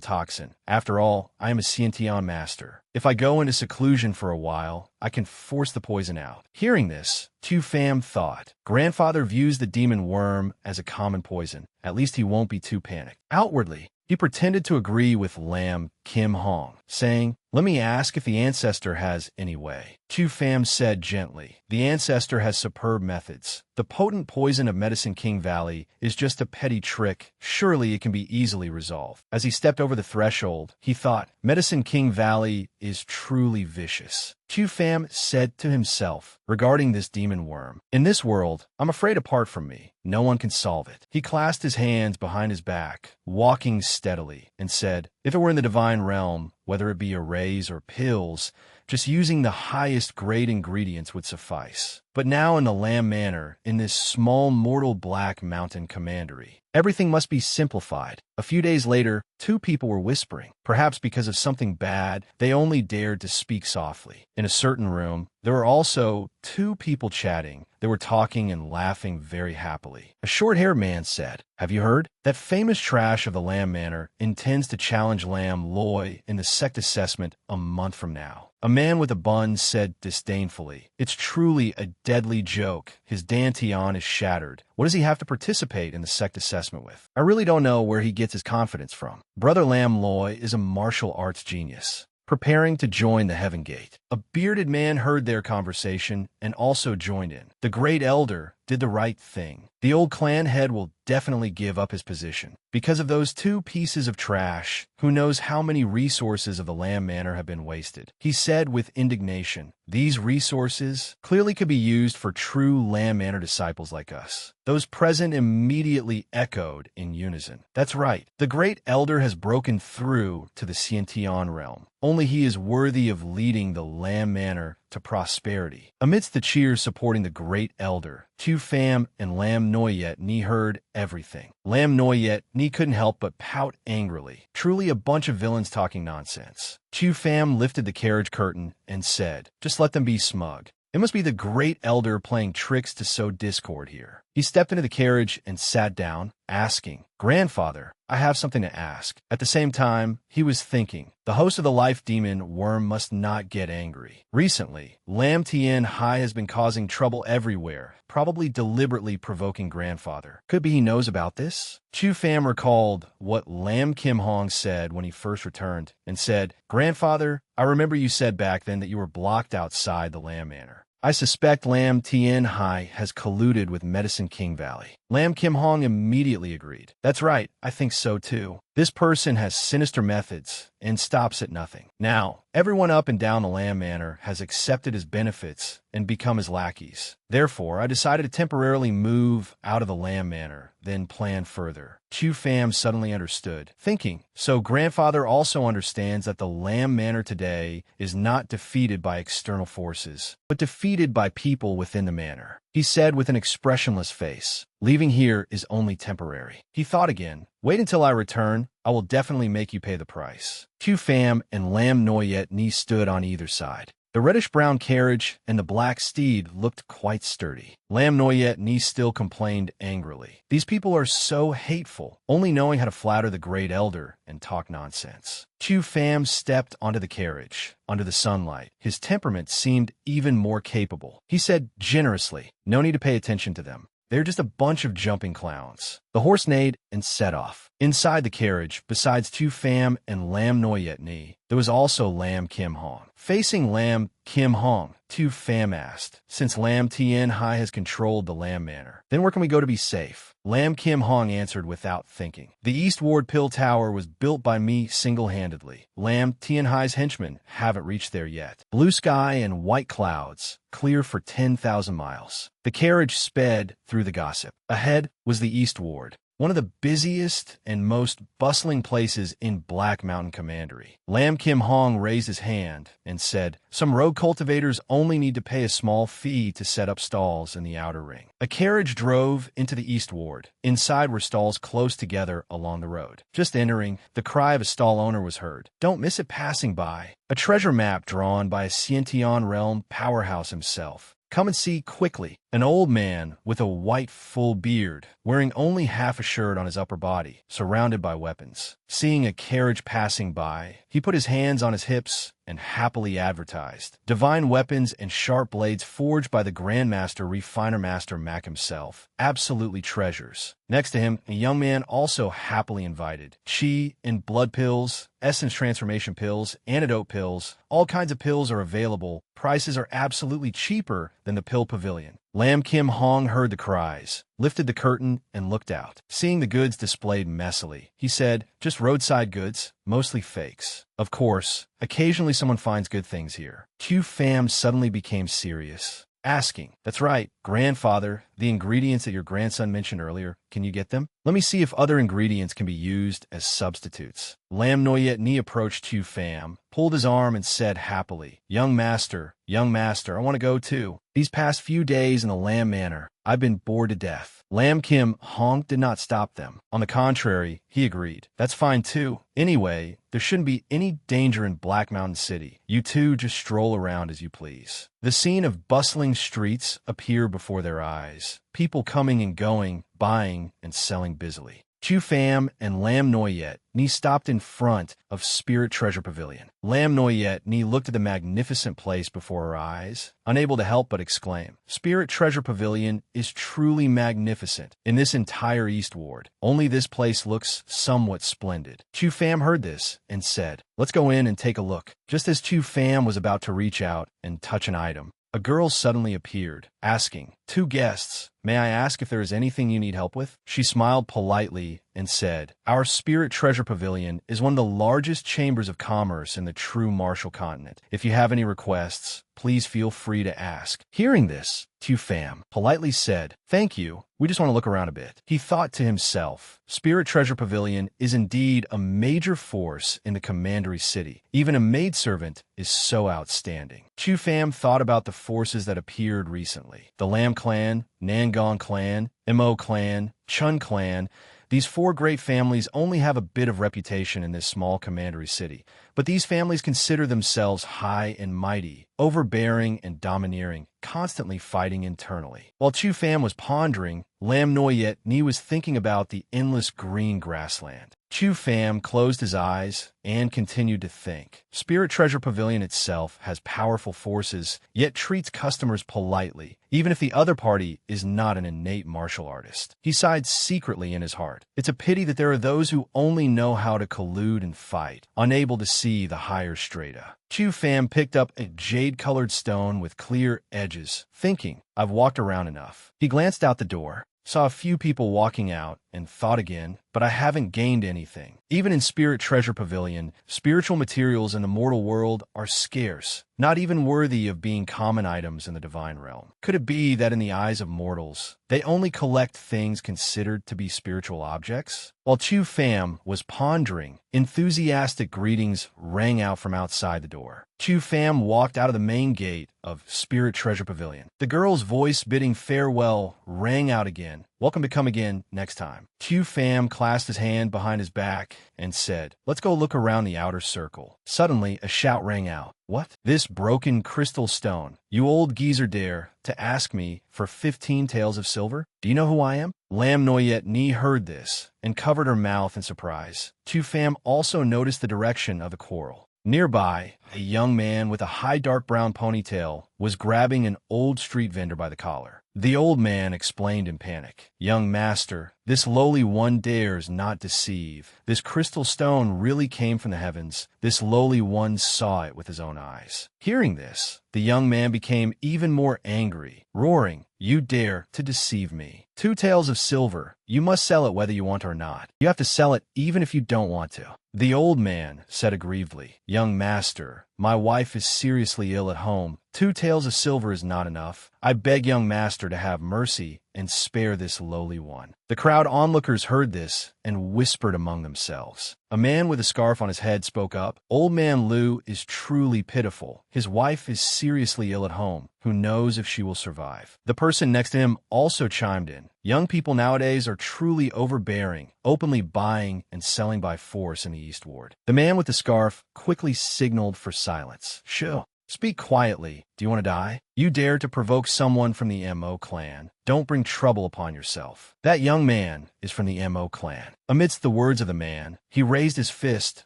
toxin. After all, I am a Sciention master. If I go into seclusion for a while, I can force the poison out." Hearing this, Tu Pham thought, "Grandfather views the demon worm as a common poison. At least he won't be too panicked." Outwardly, he pretended to agree with Lam Kim Hong, saying, "Let me ask if the ancestor has any way." Chu Pham said gently, "The ancestor has superb methods. The potent poison of Medicine King Valley is just a petty trick. Surely it can be easily resolved." As he stepped over the threshold, he thought, "Medicine King Valley is truly vicious." Chu Pham said to himself regarding this demon worm, "In this world, I'm afraid apart from me, no one can solve it." He clasped his hands behind his back, walking steadily, and said, "If it were in the divine realm, whether it be arrays or pills, just using the highest grade ingredients would suffice. But now in the Lamb Manor, in this small mortal black mountain commandery, everything must be simplified." A few days later, two people were whispering. Perhaps because of something bad, they only dared to speak softly. In a certain room, there were also two people chatting. They were talking and laughing very happily. A short-haired man said, "Have you heard? That famous trash of the Lamb Manor intends to challenge Lam Loy in the sect assessment a month from now." A man with a bun said disdainfully, "It's truly a deadly joke. His dantian is shattered. What does he have to participate in the sect assessment with? I really don't know where he gets his confidence from. Brother Lam Loy is a martial arts genius, preparing to join the Heaven Gate." A bearded man heard their conversation and also joined in. "The great elder did the right thing. The old clan head will definitely give up his position. Because of those two pieces of trash, who knows how many resources of the Lamb Manor have been wasted," he said with indignation. "These resources clearly could be used for true Lamb Manor disciples like us." Those present immediately echoed in unison. "That's right. The great elder has broken through to the Sciention realm. Only he is worthy of leading the Lamb Manor to prosperity." Amidst the cheers supporting the great elder, Tu Pham and Lam Noyet Ni heard everything. Lam Noyet Ni couldn't help but pout angrily. Truly a bunch of villains talking nonsense. Tu Pham lifted the carriage curtain and said, "Just let them be smug. It must be the great elder playing tricks to sow discord here. He stepped into the carriage and sat down, asking, "Grandfather, I have something to ask." At the same time, he was thinking, the host of the life demon worm must not get angry. Recently, Lam Tien Hai has been causing trouble everywhere, probably deliberately provoking grandfather. Could be he knows about this? Chu Pham recalled what Lam Kim Hong said when he first returned and said, "Grandfather, I remember you said back then that you were blocked outside the Lam Manor. I suspect Lam Tien Hai has colluded with Medicine King Valley." Lam Kim Hong immediately agreed. "That's right, I think so too. This person has sinister methods and stops at nothing. Now, everyone up and down the Lam Manor has accepted his benefits and become his lackeys. Therefore, I decided to temporarily move out of the Lam Manor, then plan further." Chu Pham suddenly understood, thinking, so grandfather also understands that the Lam Manor today is not defeated by external forces, but defeated by people within the manor. He said with an expressionless face, "Leaving here is only temporary." He thought again, "Wait until I return. I will definitely make you pay the price." Chu Pham and Lam Noyet Ni stood on either side. The reddish-brown carriage and the black steed looked quite sturdy. Lam Noyet Ni still complained angrily. "These people are so hateful, only knowing how to flatter the great elder and talk nonsense." Chu Pham stepped onto the carriage. Under the sunlight, his temperament seemed even more capable. He said generously, "No need to pay attention to them. They're just a bunch of jumping clowns." The horse neighed and set off. Inside the carriage, besides Chu Pham and Lam Noyet Ni, there was also Lam Kim Hong. Facing Lam Kim Hong, Chu Pham asked, "Since Lam Tien Hai has controlled the Lam Manor, then where can we go to be safe?" Lam Kim Hong answered without thinking, "The East Ward Pill Tower was built by me single-handedly. Lam Tien Hai's henchmen haven't reached there yet. Blue sky and white clouds, clear for 10,000 miles." The carriage sped through the gossip. Ahead was the East Ward, one of the busiest and most bustling places in Black Mountain Commandery. Lam Kim Hong raised his hand and said, "Some road cultivators only need to pay a small fee to set up stalls in the outer ring." A carriage drove into the East Ward. Inside were stalls close together along the road. Just entering, the cry of a stall owner was heard. "Don't miss it passing by." A treasure map drawn by a Xiantian realm powerhouse himself. "Come and see quickly." An old man with a white full beard, wearing only half a shirt on his upper body, surrounded by weapons. Seeing a carriage passing by, he put his hands on his hips and happily advertised, "Divine weapons and sharp blades forged by the Grandmaster Refiner Master Mac himself. Absolutely treasures." Next to him, a young man also happily invited. Qi and blood pills, essence transformation pills, antidote pills, all kinds of pills are available. Prices are absolutely cheaper than the pill pavilion. Lam Kim Hong heard the cries, lifted the curtain, and looked out. Seeing the goods displayed messily, he said, "Just roadside goods, mostly fakes. Of course, occasionally someone finds good things here." Chu Pham suddenly became serious, asking, "That's right, grandfather, the ingredients that your grandson mentioned earlier, can you get them? Let me see if other ingredients can be used as substitutes." Lam Noyet Ni approached Chu Pham, pulled his arm, and said happily, young master, I want to go too. These past few days in the Lam Manor, I've been bored to death." Lam Kim Hong did not stop them. On the contrary, he agreed. "That's fine too. Anyway, there shouldn't be any danger in Black Mountain City. You two just stroll around as you please." The scene of bustling streets appeared before their eyes, people coming and going, buying and selling busily. Chu Pham and Lam Noyet Ni stopped in front of Spirit Treasure Pavilion. Lam Noyet Ni looked at the magnificent place before her eyes, unable to help but exclaim, "Spirit Treasure Pavilion is truly magnificent. In this entire East Ward, only this place looks somewhat splendid." Chu Pham heard this and said, "Let's go in and take a look." Just as Chu Pham was about to reach out and touch an item, a girl suddenly appeared, asking, "Two guests, may I ask if there is anything you need help with?" She smiled politely and said, "Our Spirit Treasure Pavilion is one of the largest chambers of commerce in the true Martial Continent. If you have any requests, please feel free to ask." Hearing this, Chu Pham politely said, "Thank you. We just want to look around a bit." He thought to himself, Spirit Treasure Pavilion is indeed a major force in the Commandery City. Even a maidservant is so outstanding. Chu Pham thought about the forces that appeared recently. The Lam clan, Nangong clan, Mo clan, Chun clan. These four great families only have a bit of reputation in this small commandery city, but these families consider themselves high and mighty, overbearing and domineering, constantly fighting internally. While Chu Fam was pondering, Lam Noyet Ni was thinking about the endless green grassland. Chu Fam closed his eyes and continued to think. Spirit Treasure Pavilion itself has powerful forces, yet treats customers politely, even if the other party is not an innate martial artist. He sighed secretly in his heart. It's a pity that there are those who only know how to collude and fight, unable to see the higher strata. Chu Fam picked up a jade-colored stone with clear edges, thinking, I've walked around enough. He glanced out the door, saw a few people walking out, and thought again, but I haven't gained anything. Even in Spirit Treasure Pavilion, spiritual materials in the mortal world are scarce, not even worthy of being common items in the divine realm. Could it be that in the eyes of mortals, they only collect things considered to be spiritual objects? While Chu Fam was pondering, enthusiastic greetings rang out from outside the door. Chu Fam walked out of the main gate of Spirit Treasure Pavilion. The girl's voice bidding farewell rang out again. Welcome to come again next time. Chu Fam clasped his hand behind his back and said, let's go look around the outer circle. Suddenly, a shout rang out. What? This broken crystal stone. You old geezer dare to ask me for 15 taels of silver? Do you know who I am? Lam Noyet Ni heard this and covered her mouth in surprise. Chu Fam also noticed the direction of the quarrel. Nearby, a young man with a high dark brown ponytail was grabbing an old street vendor by the collar. The old man explained in panic, Young master, this lowly one dares not deceive. This crystal stone really came from the heavens. This lowly one saw it with his own eyes. Hearing this, the young man became even more angry, roaring, You dare to deceive me. 2 taels of silver. You must sell it whether you want or not. You have to sell it even if you don't want to. The old man said aggrievedly, Young master, my wife is seriously ill at home. 2 taels of silver is not enough. I beg young master to have mercy and spare this lowly one. The crowd onlookers heard this and whispered among themselves. A man with a scarf on his head spoke up. Old man Lu is truly pitiful. His wife is seriously ill at home. Who knows if she will survive? The person next to him also chimed in. Young people nowadays are truly overbearing, openly buying and selling by force in the East Ward. The man with the scarf quickly signaled for silence. Shoo. Speak quietly. Do you want to die? You dare to provoke someone from the Mo clan. Don't bring trouble upon yourself. That young man is from the Mo clan. Amidst the words of the man, he raised his fist,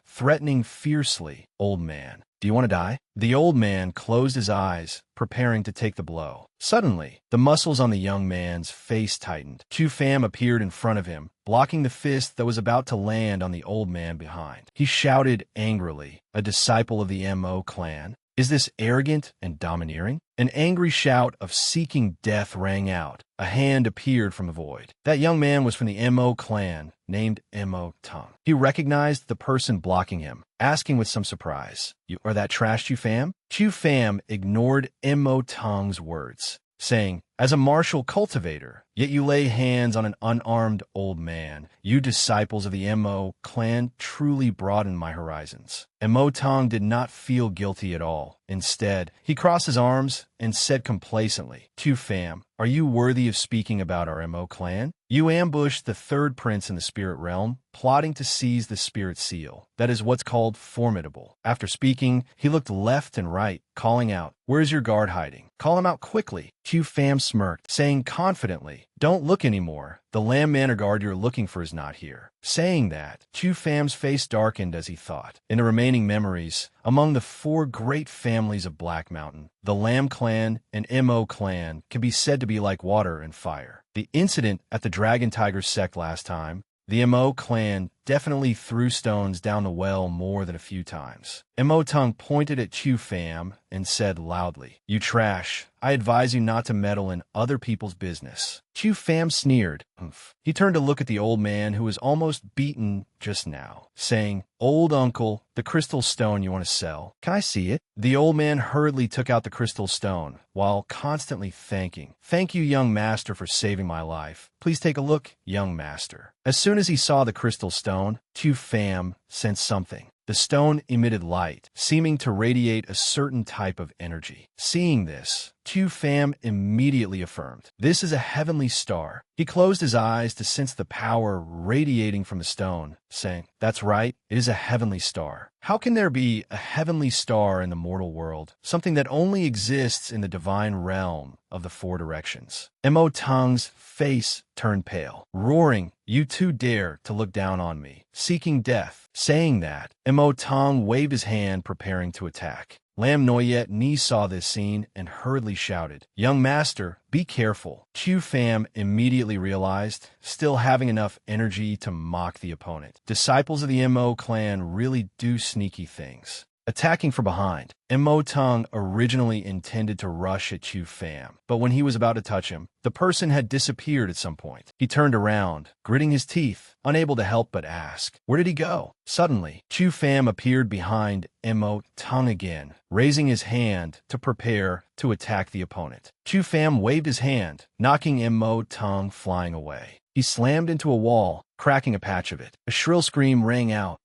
threatening fiercely. Old man, do you want to die? The old man closed his eyes, preparing to take the blow. Suddenly, the muscles on the young man's face tightened. Chu Fam appeared in front of him, blocking the fist that was about to land on the old man behind. He shouted angrily, a disciple of the Mo clan. Is this arrogant and domineering? An angry shout of seeking death rang out. A hand appeared from the void. That young man was from the Mo clan, named Mo Tung. He recognized the person blocking him, asking with some surprise, You are that trash Chu Fam? Chu Fam ignored Mo Tung's words, saying, As a martial cultivator, yet you lay hands on an unarmed old man. You disciples of the Mo clan truly broaden my horizons. Mo Tong did not feel guilty at all. Instead, he crossed his arms and said complacently, Chu Fam, are you worthy of speaking about our Mo clan? You ambushed the 3rd prince in the spirit realm, plotting to seize the spirit seal. That is what's called formidable. After speaking, he looked left and right, calling out, Where's your guard hiding? Call him out quickly. Chu Fam smirked, saying confidently, Don't look anymore. The Lamb Manor guard you're looking for is not here. Saying that, Chu Fam's face darkened as he thought. In the remaining memories, among the 4 great families of Black Mountain, the Lamb clan and Mo clan can be said to be like water and fire. The incident at the Dragon Tiger sect last time, the Mo clan definitely threw stones down the well more than a few times. Mo Tung pointed at Chu Fam and said loudly, You trash. I advise you not to meddle in other people's business. Chu Fam sneered. Oof. He turned to look at the old man who was almost beaten just now, saying, Old uncle, the crystal stone you want to sell. Can I see it? The old man hurriedly took out the crystal stone, while constantly thanking. Thank you, young master, for saving my life. Please take a look, young master. As soon as he saw the crystal stone, Chu Fam sensed something. The stone emitted light, seeming to radiate a certain type of energy. Seeing this, Chu Pham immediately affirmed, "This is a heavenly star." He closed his eyes to sense the power radiating from the stone, saying, "That's right, it is a heavenly star." How can there be a heavenly star in the mortal world, something that only exists in the divine realm of the four directions? Mo Tung's face turned pale, roaring, "You too dare to look down on me, seeking death." Saying that, Mo Tung waved his hand, preparing to attack. Lam Noyet Ni saw this scene and hurriedly shouted, "Young master, be careful." Chu Pham immediately realized, still having enough energy to mock the opponent. Disciples of the Mo clan really do sneaky things. Attacking from behind, Mo Tung originally intended to rush at Chu Pham, but when he was about to touch him, the person had disappeared at some point. He turned around, gritting his teeth, unable to help but ask, "Where did he go?" Suddenly, Chu Pham appeared behind Mo Tung again, raising his hand to prepare to attack the opponent. Chu Pham waved his hand, knocking Mo Tung flying away. He slammed into a wall, cracking a patch of it. A shrill scream rang out.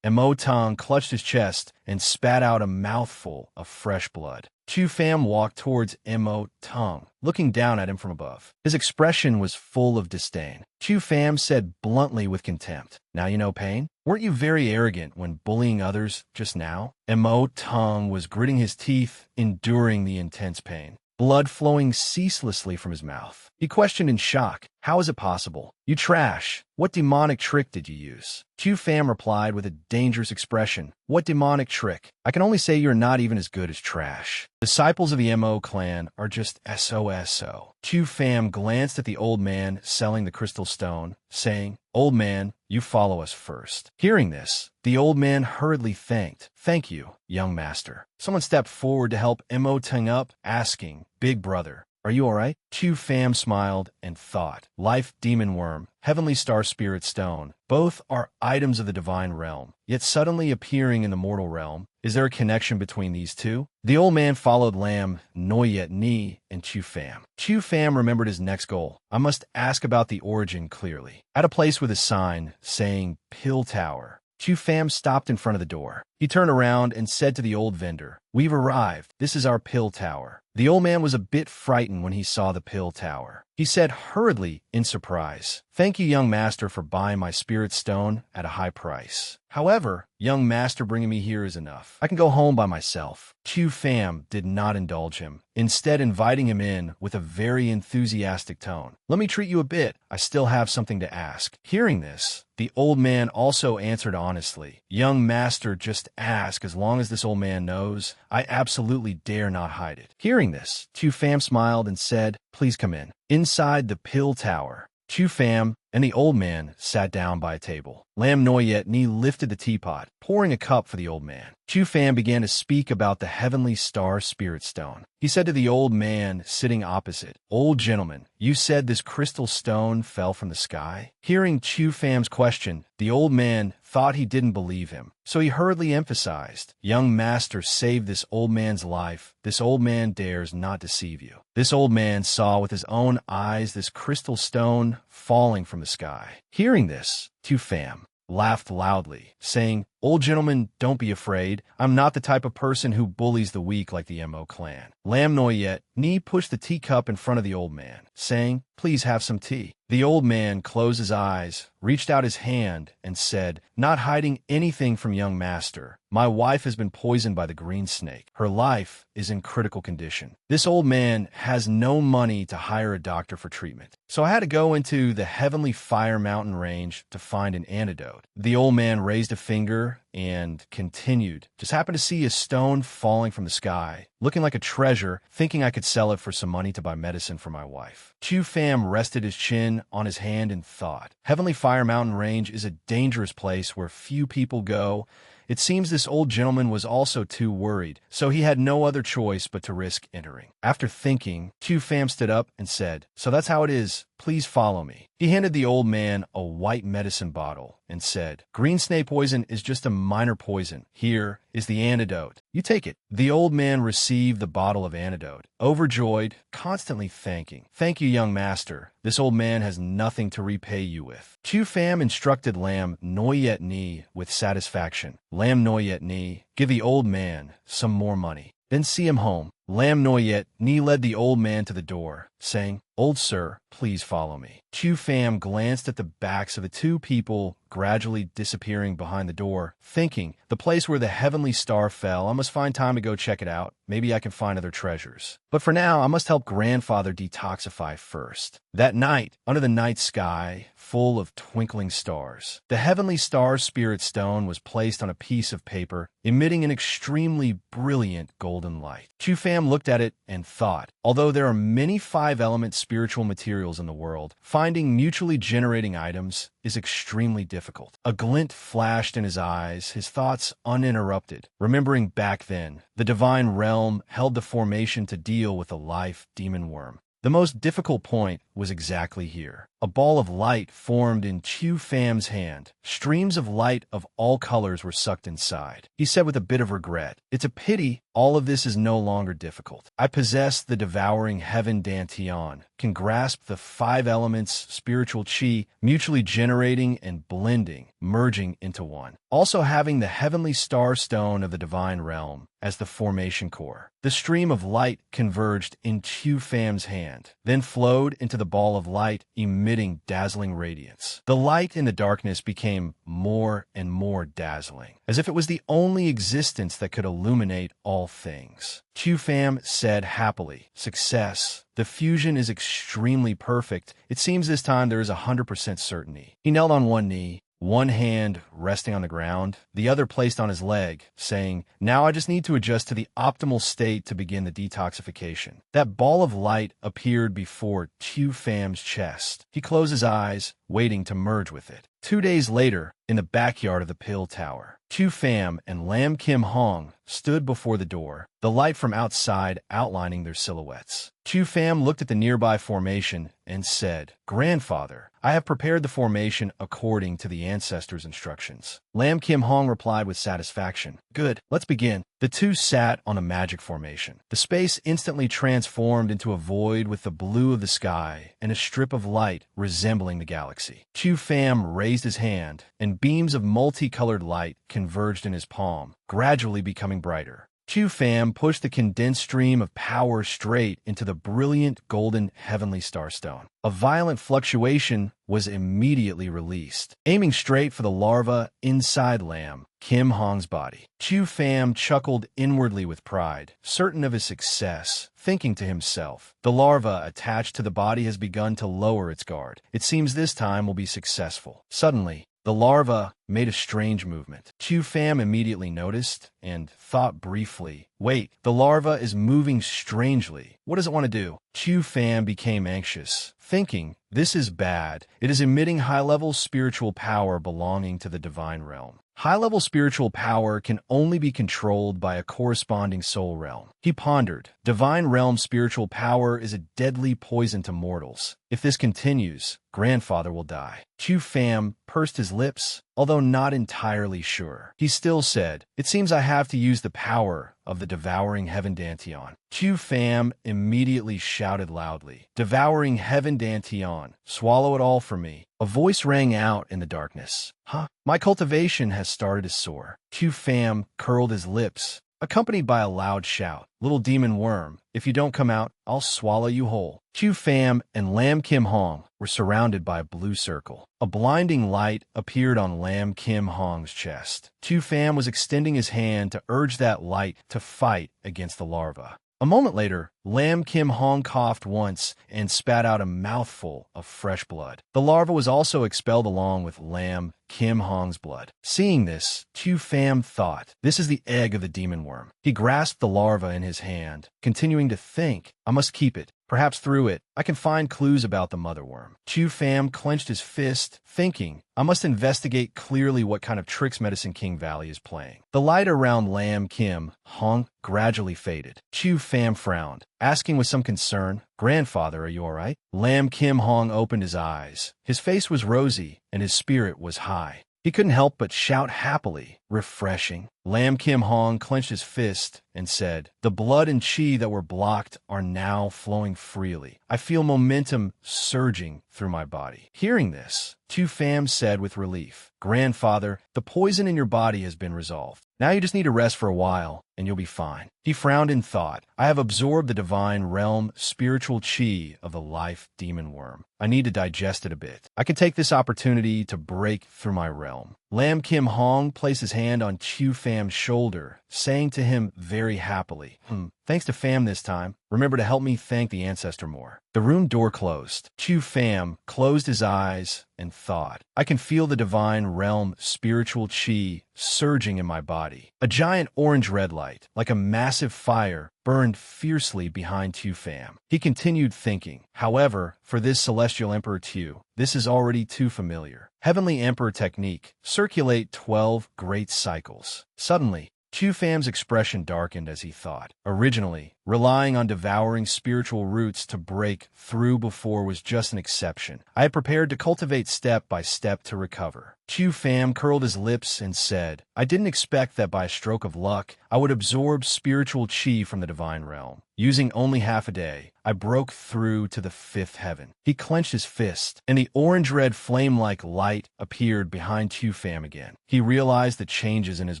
Mo Tung clutched his chest and spat out a mouthful of fresh blood. Chu Pham walked towards Mo Tung, looking down at him from above. His expression was full of disdain. Chu Pham said bluntly with contempt, "Now you know pain? Weren't you very arrogant when bullying others just now?" Mo Tung was gritting his teeth, enduring the intense pain, blood flowing ceaselessly from his mouth. He questioned in shock, "How is it possible? You trash! What demonic trick did you use?" Chu Pham replied with a dangerous expression, "What demonic trick? I can only say you're not even as good as trash. Disciples of the Mo clan are just SOSO. Chu Pham glanced at the old man selling the crystal stone, saying, "Old man, you follow us first." Hearing this, the old man hurriedly thanked, "Thank you, young master." Someone stepped forward to help Mo Tung up, asking, "Big brother, are you all right?" Chu Pham smiled and thought, "Life demon worm, heavenly star spirit stone, both are items of the divine realm, yet suddenly appearing in the mortal realm. Is there a connection between these two?" The old man followed Lam Noyet Ni and Chu Pham. Chu Pham remembered his next goal. I must ask about the origin clearly. At a place with a sign saying Pill Tower, Chu Pham stopped in front of the door. He turned around and said to the old vendor, "We've arrived. This is our pill tower." The old man was a bit frightened when he saw the pill tower. He said hurriedly in surprise, "Thank you, young master, for buying my spirit stone at a high price. However, young master bringing me here is enough. I can go home by myself." Chu Pham did not indulge him, instead inviting him in with a very enthusiastic tone. "Let me treat you a bit. I still have something to ask." Hearing this, the old man also answered honestly, "Young master, just ask. As long as this old man knows, I absolutely dare not hide it." Hearing this, Chu Pham smiled and said, "Please come in." Inside the pill tower, Chu Pham and the old man sat down by a table. Lam Noyet Ni lifted the teapot, pouring a cup for the old man. Chu Pham began to speak about the heavenly star spirit stone. He said to the old man sitting opposite, "Old gentleman, you said this crystal stone fell from the sky?" Hearing Chu Pham's question, the old man thought he didn't believe him, so he hurriedly emphasized, "Young master saved this old man's life. This old man dares not deceive you." This old man saw with his own eyes this crystal stone falling from the sky. Hearing this, Chu Pham laughed loudly, saying, "Old gentleman, don't be afraid. I'm not the type of person who bullies the weak like the Mo clan." Lam Noyet Ni pushed the teacup in front of the old man, saying, "Please have some tea." The old man closed his eyes, reached out his hand, and said, "Not hiding anything from young master. My wife has been poisoned by the green snake. Her life is in critical condition. This old man has no money to hire a doctor for treatment, so I had to go into the Heavenly Fire Mountain range to find an antidote." The old man raised a finger and continued, "Just happened to see a stone falling from the sky, looking like a treasure, thinking I could sell it for some money to buy medicine for my wife." Chu Pham rested his chin on his hand and thought, Heavenly Fire Mountain Range is a dangerous place where few people go. It seems this old gentleman was also too worried, so he had no other choice but to risk entering. After thinking, Chu Pham stood up and said, "So that's how it is. Please follow me." He handed the old man a white medicine bottle and said, "Green snake poison is just a minor poison. Here is the antidote. You take it." The old man received the bottle of antidote, overjoyed, constantly thanking, "Thank you, young master. This old man has nothing to repay you with." Chu Pham instructed Lam Noyet Ni with satisfaction. "Lam Noyet Ni, give the old man some more money. Then see him home." Lam Noyet Ni led the old man to the door, saying, "Old sir, please follow me." Chu Pham glanced at the backs of the two people gradually disappearing behind the door, thinking, the place where the heavenly star fell, I must find time to go check it out. Maybe I can find other treasures. But for now, I must help grandfather detoxify first. That night, under the night sky, full of twinkling stars, the heavenly star spirit stone was placed on a piece of paper, emitting an extremely brilliant golden light. Chu Pham looked at it and thought, although there are many five-element spiritual materials in the world, finding mutually generating items is extremely difficult. A glint flashed in his eyes, his thoughts uninterrupted. Remembering back then, the divine realm held the formation to deal with a life demon worm. The most difficult point was exactly here. A ball of light formed in Chu Pham's hand. Streams of light of all colors were sucked inside. He said with a bit of regret, "It's a pity all of this is no longer difficult. I possess the devouring heaven Dantian, can grasp the five elements spiritual chi, mutually generating and blending, merging into one. Also having the heavenly star stone of the divine realm as the formation core." The stream of light converged in Chu Pham's hand, then flowed into the ball of light, emitting dazzling radiance. The light in the darkness became more and more dazzling, as if it was the only existence that could illuminate all things. Chu Pham said happily, "Success. The fusion is extremely perfect. It seems this time there is 100% certainty." He knelt on one knee, one hand resting on the ground, the other placed on his leg, saying, "Now I just need to adjust to the optimal state to begin the detoxification." That ball of light appeared before Chu Pham's chest. He closed his eyes, waiting to merge with it. 2 days later, in the backyard of the Pill Tower, Chu Pham and Lam Kim Hong stood before the door, the light from outside outlining their silhouettes. Chu Pham looked at the nearby formation and said, "Grandfather, I have prepared the formation according to the ancestors' instructions." Lam Kim Hong replied with satisfaction, "Good, let's begin." The two sat on a magic formation. The space instantly transformed into a void with the blue of the sky and a strip of light resembling the galaxy. Chu Pham raised his hand, and beams of multicolored light converged in his palm, gradually becoming brighter. Chu Pham pushed the condensed stream of power straight into the brilliant golden heavenly starstone. A violent fluctuation was immediately released, aiming straight for the larva inside Lam Kim Hong's body. Chu Pham chuckled inwardly with pride, certain of his success, thinking to himself, "The larva attached to the body has begun to lower its guard. It seems this time will be successful." Suddenly, the larva made a strange movement. Chu Pham immediately noticed and thought briefly, "Wait, the larva is moving strangely. What does it want to do?" Chu Pham became anxious, thinking, "This is bad. It is emitting high-level spiritual power belonging to the divine realm. High-level spiritual power can only be controlled by a corresponding soul realm." He pondered, "Divine realm spiritual power is a deadly poison to mortals. If this continues, grandfather will die." Chu Pham pursed his lips, although not entirely sure. He still said, "It seems I have to use the power of the devouring heaven Dantian." Chu Pham immediately shouted loudly, "Devouring heaven Dantian, swallow it all for me." A voice rang out in the darkness. "Huh? My cultivation has started to soar." Chu Pham curled his lips, accompanied by a loud shout, "Little demon worm, if you don't come out, I'll swallow you whole." Chu Pham and Lam Kim Hong were surrounded by a blue circle. A blinding light appeared on Lam Kim Hong's chest. Chu Pham was extending his hand to urge that light to fight against the larva. A moment later, Lam Kim Hong coughed once and spat out a mouthful of fresh blood. The larva was also expelled along with Lam Kim Hong's blood. Seeing this, Chu Pham thought, "This is the egg of the demon worm." He grasped the larva in his hand, continuing to think, "I must keep it. Perhaps through it, I can find clues about the mother worm." Chu Pham clenched his fist, thinking, "I must investigate clearly what kind of tricks Medicine King Valley is playing." The light around Lam Kim Hong gradually faded. Chu Pham frowned, asking with some concern, "Grandfather, are you all right?" Lam Kim Hong opened his eyes. His face was rosy, and his spirit was high. He couldn't help but shout happily, "Refreshing." Lam Kim Hong clenched his fist and said, "The blood and chi that were blocked are now flowing freely. I feel momentum surging through my body." Hearing this, Chu Pham said with relief, "Grandfather, the poison in your body has been resolved." Now you just need to rest for a while, and you'll be fine. He frowned in thought. I have absorbed the divine realm spiritual chi of the life demon worm. I need to digest it a bit. I can take this opportunity to break through my realm. Lam Kim Hong placed his hand on Chu Fam's shoulder, saying to him very happily, thanks to Fam this time. Remember to help me thank the ancestor more. The room door closed. Chu Fam closed his eyes and thought, I can feel the divine realm spiritual chi surging in my body. A giant orange red light, like a massive fire, burned fiercely behind Tu Fam. He continued thinking, however, for this Celestial Emperor Tu, this is already too familiar. Heavenly Emperor technique, circulate 12 great cycles. Suddenly, Chu Fam's expression darkened as he thought. Originally, relying on devouring spiritual roots to break through before was just an exception. I had prepared to cultivate step by step to recover. Chu Fam curled his lips and said, I didn't expect that by a stroke of luck, I would absorb spiritual chi from the divine realm. Using only half a day, I broke through to the fifth heaven. He clenched his fist, and the orange-red flame-like light appeared behind Chu Fam again. He realized the changes in his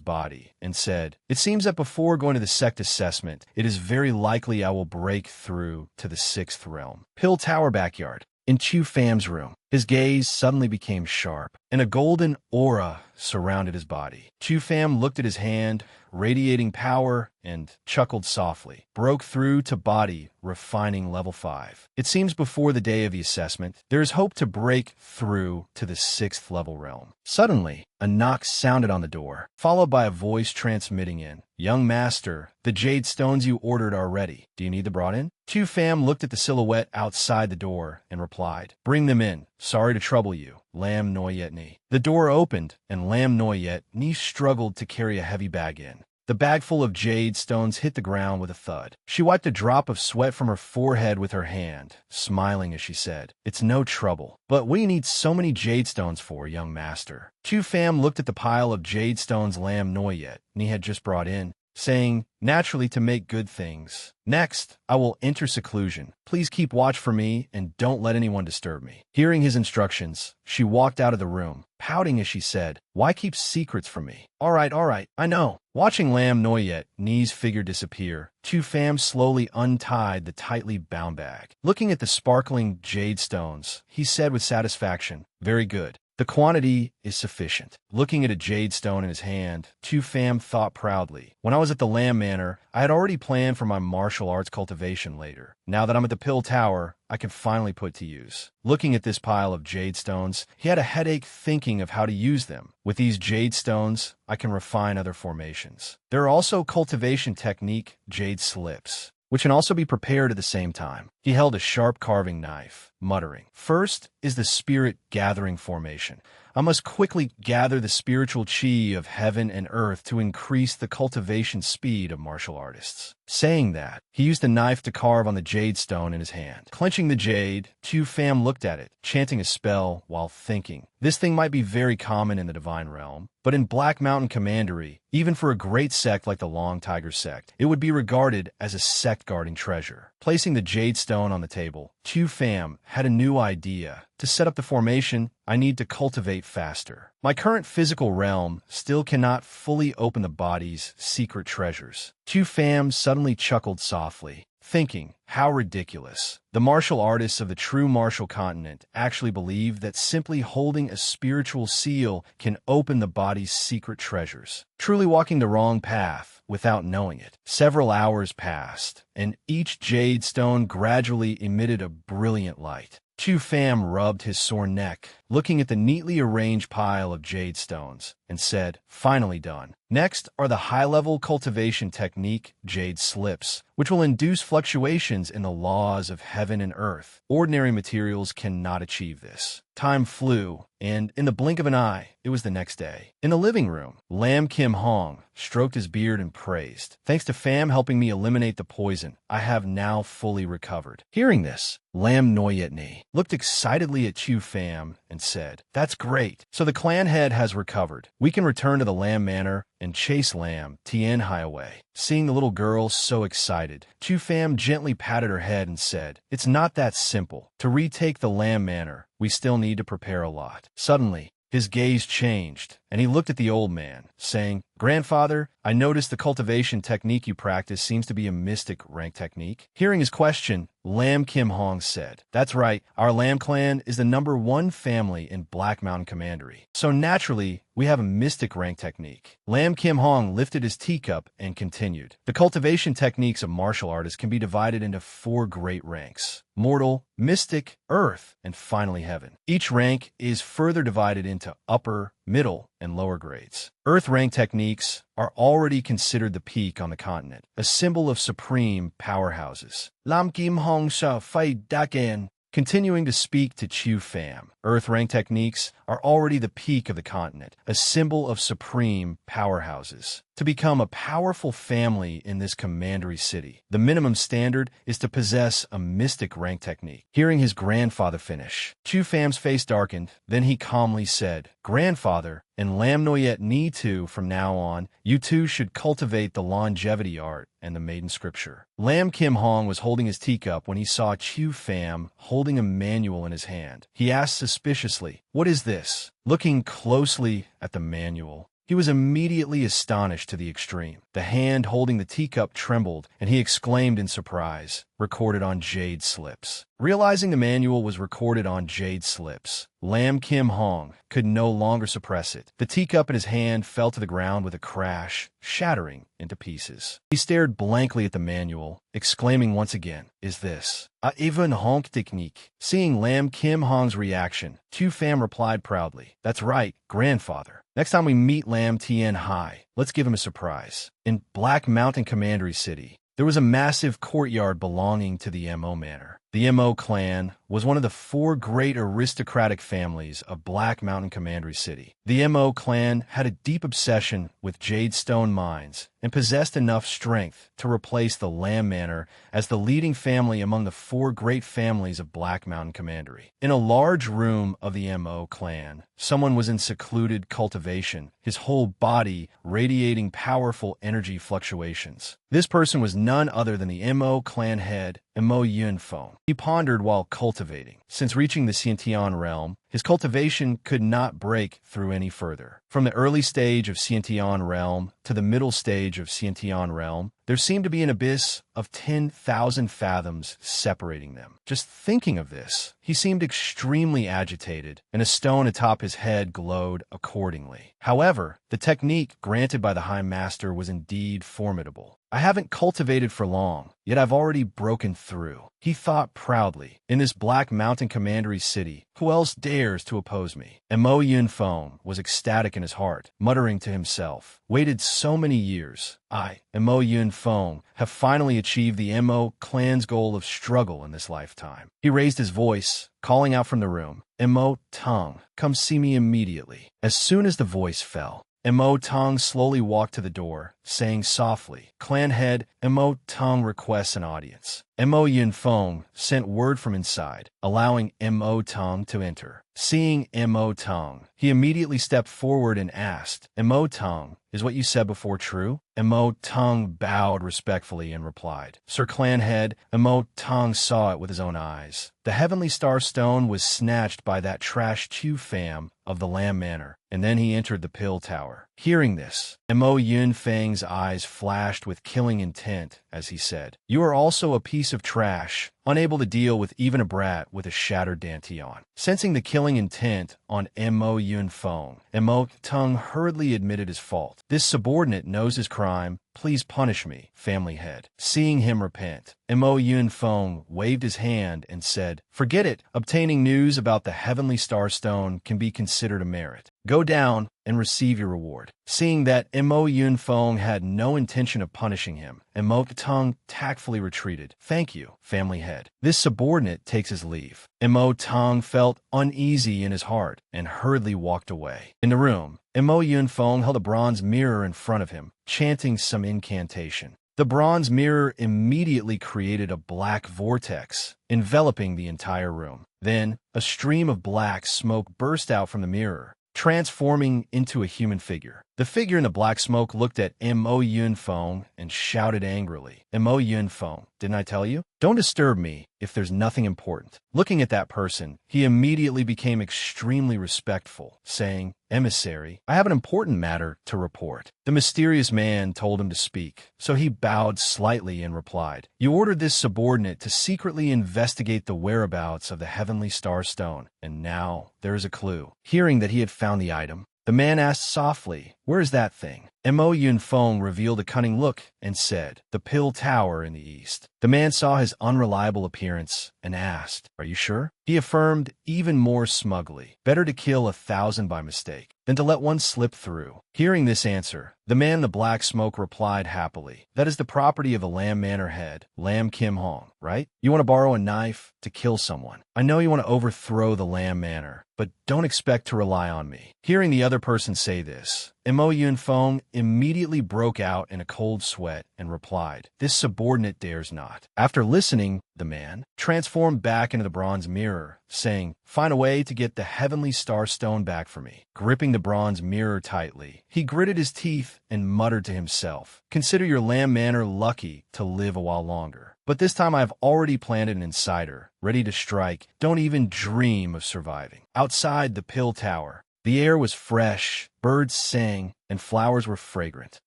body and said, it seems that before going to the sect assessment, it is very likely I will break through to the sixth realm. Pill Tower backyard. In Chu Fam's room, his gaze suddenly became sharp, and a golden aura surrounded his body. Chu Fam looked at his hand, radiating power, and chuckled softly. Broke through to body, refining level 5. It seems before the day of the assessment, there is hope to break through to the 6th level realm. Suddenly, a knock sounded on the door, followed by a voice transmitting in, Young Master, the jade stones you ordered are ready. Do you need them brought in? Chu Fam looked at the silhouette outside the door and replied, Bring them in. Sorry to trouble you. Lam Noyet Ni. The door opened, and Lam Noyet Ni struggled to carry a heavy bag in. The bag full of jade stones hit the ground with a thud. She wiped a drop of sweat from her forehead with her hand, smiling as she said, It's no trouble. But what do you need so many jade stones for, young master? Chu Fam looked at the pile of jade stones Lam Noyet Ni had just brought in, saying, Naturally to make good things. Next, I will enter seclusion. Please keep watch for me and don't let anyone disturb me. Hearing his instructions, she walked out of the room, pouting as she said, Why keep secrets from me? All right, I know. Watching Lam Noyet Ni's figure disappear, Chu Fam slowly untied the tightly bound bag. Looking at the sparkling jade stones, he said with satisfaction, Very good. The quantity is sufficient. Looking at a jade stone in his hand, Chu Fam thought proudly. When I was at the Lamb Manor, I had already planned for my martial arts cultivation later. Now that I'm at the Pill Tower, I can finally put to use. Looking at this pile of jade stones, he had a headache thinking of how to use them. With these jade stones, I can refine other formations. There are also cultivation technique jade slips, which can also be prepared at the same time. He held a sharp carving knife, muttering, First is the spirit gathering formation. I must quickly gather the spiritual chi of heaven and earth to increase the cultivation speed of martial artists. Saying that, he used a knife to carve on the jade stone in his hand. Clenching the jade, Chu Fam looked at it, chanting a spell while thinking. This thing might be very common in the divine realm, but in Black Mountain Commandery, even for a great sect like the Long Tiger sect, it would be regarded as a sect-guarding treasure. Placing the jade stone on the table, Chu Fam had a new idea. To set up the formation, I need to cultivate faster. My current physical realm still cannot fully open the body's secret treasures. Chu Fam suddenly chuckled softly, thinking, how ridiculous. The martial artists of the true martial continent actually believe that simply holding a spiritual seal can open the body's secret treasures. Truly walking the wrong path without knowing it. Several hours passed, and each jade stone gradually emitted a brilliant light. Chu Fam rubbed his sore neck, looking at the neatly arranged pile of jade stones, and said, Finally done. Next are the high-level cultivation technique jade slips, which will induce fluctuations in the laws of heaven and earth. Ordinary materials cannot achieve this. Time flew, and in the blink of an eye, it was the next day. In the living room, Lam Kim Hong stroked his beard and praised. Thanks to Fam helping me eliminate the poison, I have now fully recovered. Hearing this, Lam Noyet Ni looked excitedly at Chu Fam and said, That's great. So the clan head has recovered. We can return to the Lamb Manor and chase Lam Tien Hai away. Seeing the little girl so excited, Chu Fam gently patted her head and said, It's not that simple. To retake the Lamb Manor, we still need to prepare a lot. Suddenly, his gaze changed, and he looked at the old man, saying, "Grandfather, I noticed the cultivation technique you practice seems to be a mystic rank technique." Hearing his question, Lam Kim Hong said, "That's right, our Lam clan is the #1 family in Black Mountain Commandery. So naturally, we have a mystic rank technique." Lam Kim Hong lifted his teacup and continued, "The cultivation techniques of martial artists can be divided into 4 great ranks: mortal, mystic, earth, and finally heaven. Each rank is further divided into upper, middle, and lower grades. Earth rank techniques are already considered the peak on the continent, a symbol of supreme powerhouses. Lam Kim Hong Sha Fai Dakan." Continuing to speak to Chu Pham, Earth rank techniques are already the peak of the continent, a symbol of supreme powerhouses. To become a powerful family in this commandery city, the minimum standard is to possess a mystic rank technique. Hearing his grandfather finish, Chu Pham's face darkened, then he calmly said, "Grandfather, and Lam Noyet Ni too, from now on, you two should cultivate the longevity art and the maiden scripture." Lam Kim Hong was holding his teacup when he saw Chu Pham holding a manual in his hand. He asked suspiciously, "What is this?" Looking closely at the manual, he was immediately astonished to the extreme. The hand holding the teacup trembled, and he exclaimed in surprise, "Recorded on jade slips." Realizing the manual was recorded on jade slips, Lam Kim Hong could no longer suppress it. The teacup in his hand fell to the ground with a crash, shattering into pieces. He stared blankly at the manual, exclaiming once again, "Is this a even honk technique?" Seeing Lam Kim Hong's reaction, Chu Pham replied proudly, "That's right, grandfather. Next time we meet Lam Tien Hai, let's give him a surprise." In Black Mountain Commandery City, there was a massive courtyard belonging to the Mo Manor. The Mo clan was one of the 4 great aristocratic families of Black Mountain Commandery City. The Mo clan had a deep obsession with jadestone mines and possessed enough strength to replace the Lam Manor as the leading family among the 4 great families of Black Mountain Commandery. In a large room of the Mo clan, someone was in secluded cultivation, his whole body radiating powerful energy fluctuations. This person was none other than the Mo clan head, Mo Yunfeng. He pondered while cultivating. Since reaching the Xiantian realm, his cultivation could not break through any further. From the early stage of Xiantian realm to the middle stage of Xiantian realm, there seemed to be an abyss of 10,000 fathoms separating them. Just thinking of this, he seemed extremely agitated, and a stone atop his head glowed accordingly. However, the technique granted by the High Master was indeed formidable. "I haven't cultivated for long, yet I've already broken through," he thought proudly. "In this Black Mountain Commandery City, who else dares to oppose me?" Mo Yunfeng was ecstatic in his heart, muttering to himself, "Waited so many years. I, Mo Yunfeng, have finally achieved the Mo clan's goal of struggle in this lifetime." He raised his voice, calling out from the room, "Mo Tong, come see me immediately." As soon as the voice fell, Mo Tong slowly walked to the door, saying softly, "Clan head, Mo Tong requests an audience." Mo Yunfeng sent word from inside, allowing Mo Tong to enter. Seeing Mo Tong, he immediately stepped forward and asked, "Mo Tong, is what you said before true?" Mo Tong bowed respectfully and replied, "Sir Clan head." Mo Tong saw it with his own eyes. The Heavenly Star Stone was snatched by that trash Chu Pham of the Lam Manor, and then he entered the Pill Tower. Hearing this, Mo Yunfeng's eyes flashed with killing intent as he said, "You are also a piece of trash, unable to deal with even a brat with a shattered dantian." Sensing the killing intent on Mo Yunfeng, Mo Tong hurriedly admitted his fault. "This subordinate knows his crime. Please punish me, family head." Seeing him repent, Mo Yunfeng waved his hand and said, "Forget it. Obtaining news about the Heavenly Star Stone can be considered a merit. Go down and receive your reward." Seeing that Mo Yunfeng had no intention of punishing him, Mo Tong tactfully retreated. "Thank you, family head." This subordinate takes his leave. Mo Tong felt uneasy in his heart and hurriedly walked away. In the room, Mo Yunfeng held a bronze mirror in front of him, chanting some incantation. The bronze mirror immediately created a black vortex, enveloping the entire room. Then, a stream of black smoke burst out from the mirror, transforming into a human figure. The figure in the black smoke looked at Mo Yunfeng and shouted angrily, Mo Yunfeng, didn't I tell you? Don't disturb me if there's nothing important. Looking at that person, he immediately became extremely respectful, saying, Emissary, I have an important matter to report. The mysterious man told him to speak, so he bowed slightly and replied, You ordered this subordinate to secretly investigate the whereabouts of the Heavenly Star Stone, and now there is a clue. Hearing that he had found the item, the man asked softly, Where is that thing? Mo Yunfeng revealed a cunning look and said, The Pill Tower in the east. The man saw his unreliable appearance and asked, Are you sure? He affirmed even more smugly, Better to kill 1,000 by mistake than to let one slip through. Hearing this answer, the man in the black smoke replied happily, That is the property of the Lam Manor head, Lam Kim Hong, right? You want to borrow a knife to kill someone. I know you want to overthrow the Lam Manor, but don't expect to rely on me. Hearing the other person say this, Mo Yunfeng immediately broke out in a cold sweat and replied, This subordinate dares not. After listening, the man transformed back into the bronze mirror, saying, Find a way to get the Heavenly Star Stone back for me. Gripping the bronze mirror tightly, he gritted his teeth and muttered to himself, Consider your Lam Manor lucky to live a while longer. But this time I have already planted an insider, ready to strike. Don't even dream of surviving. Outside the Pill Tower, the air was fresh, birds sang, and flowers were fragrant.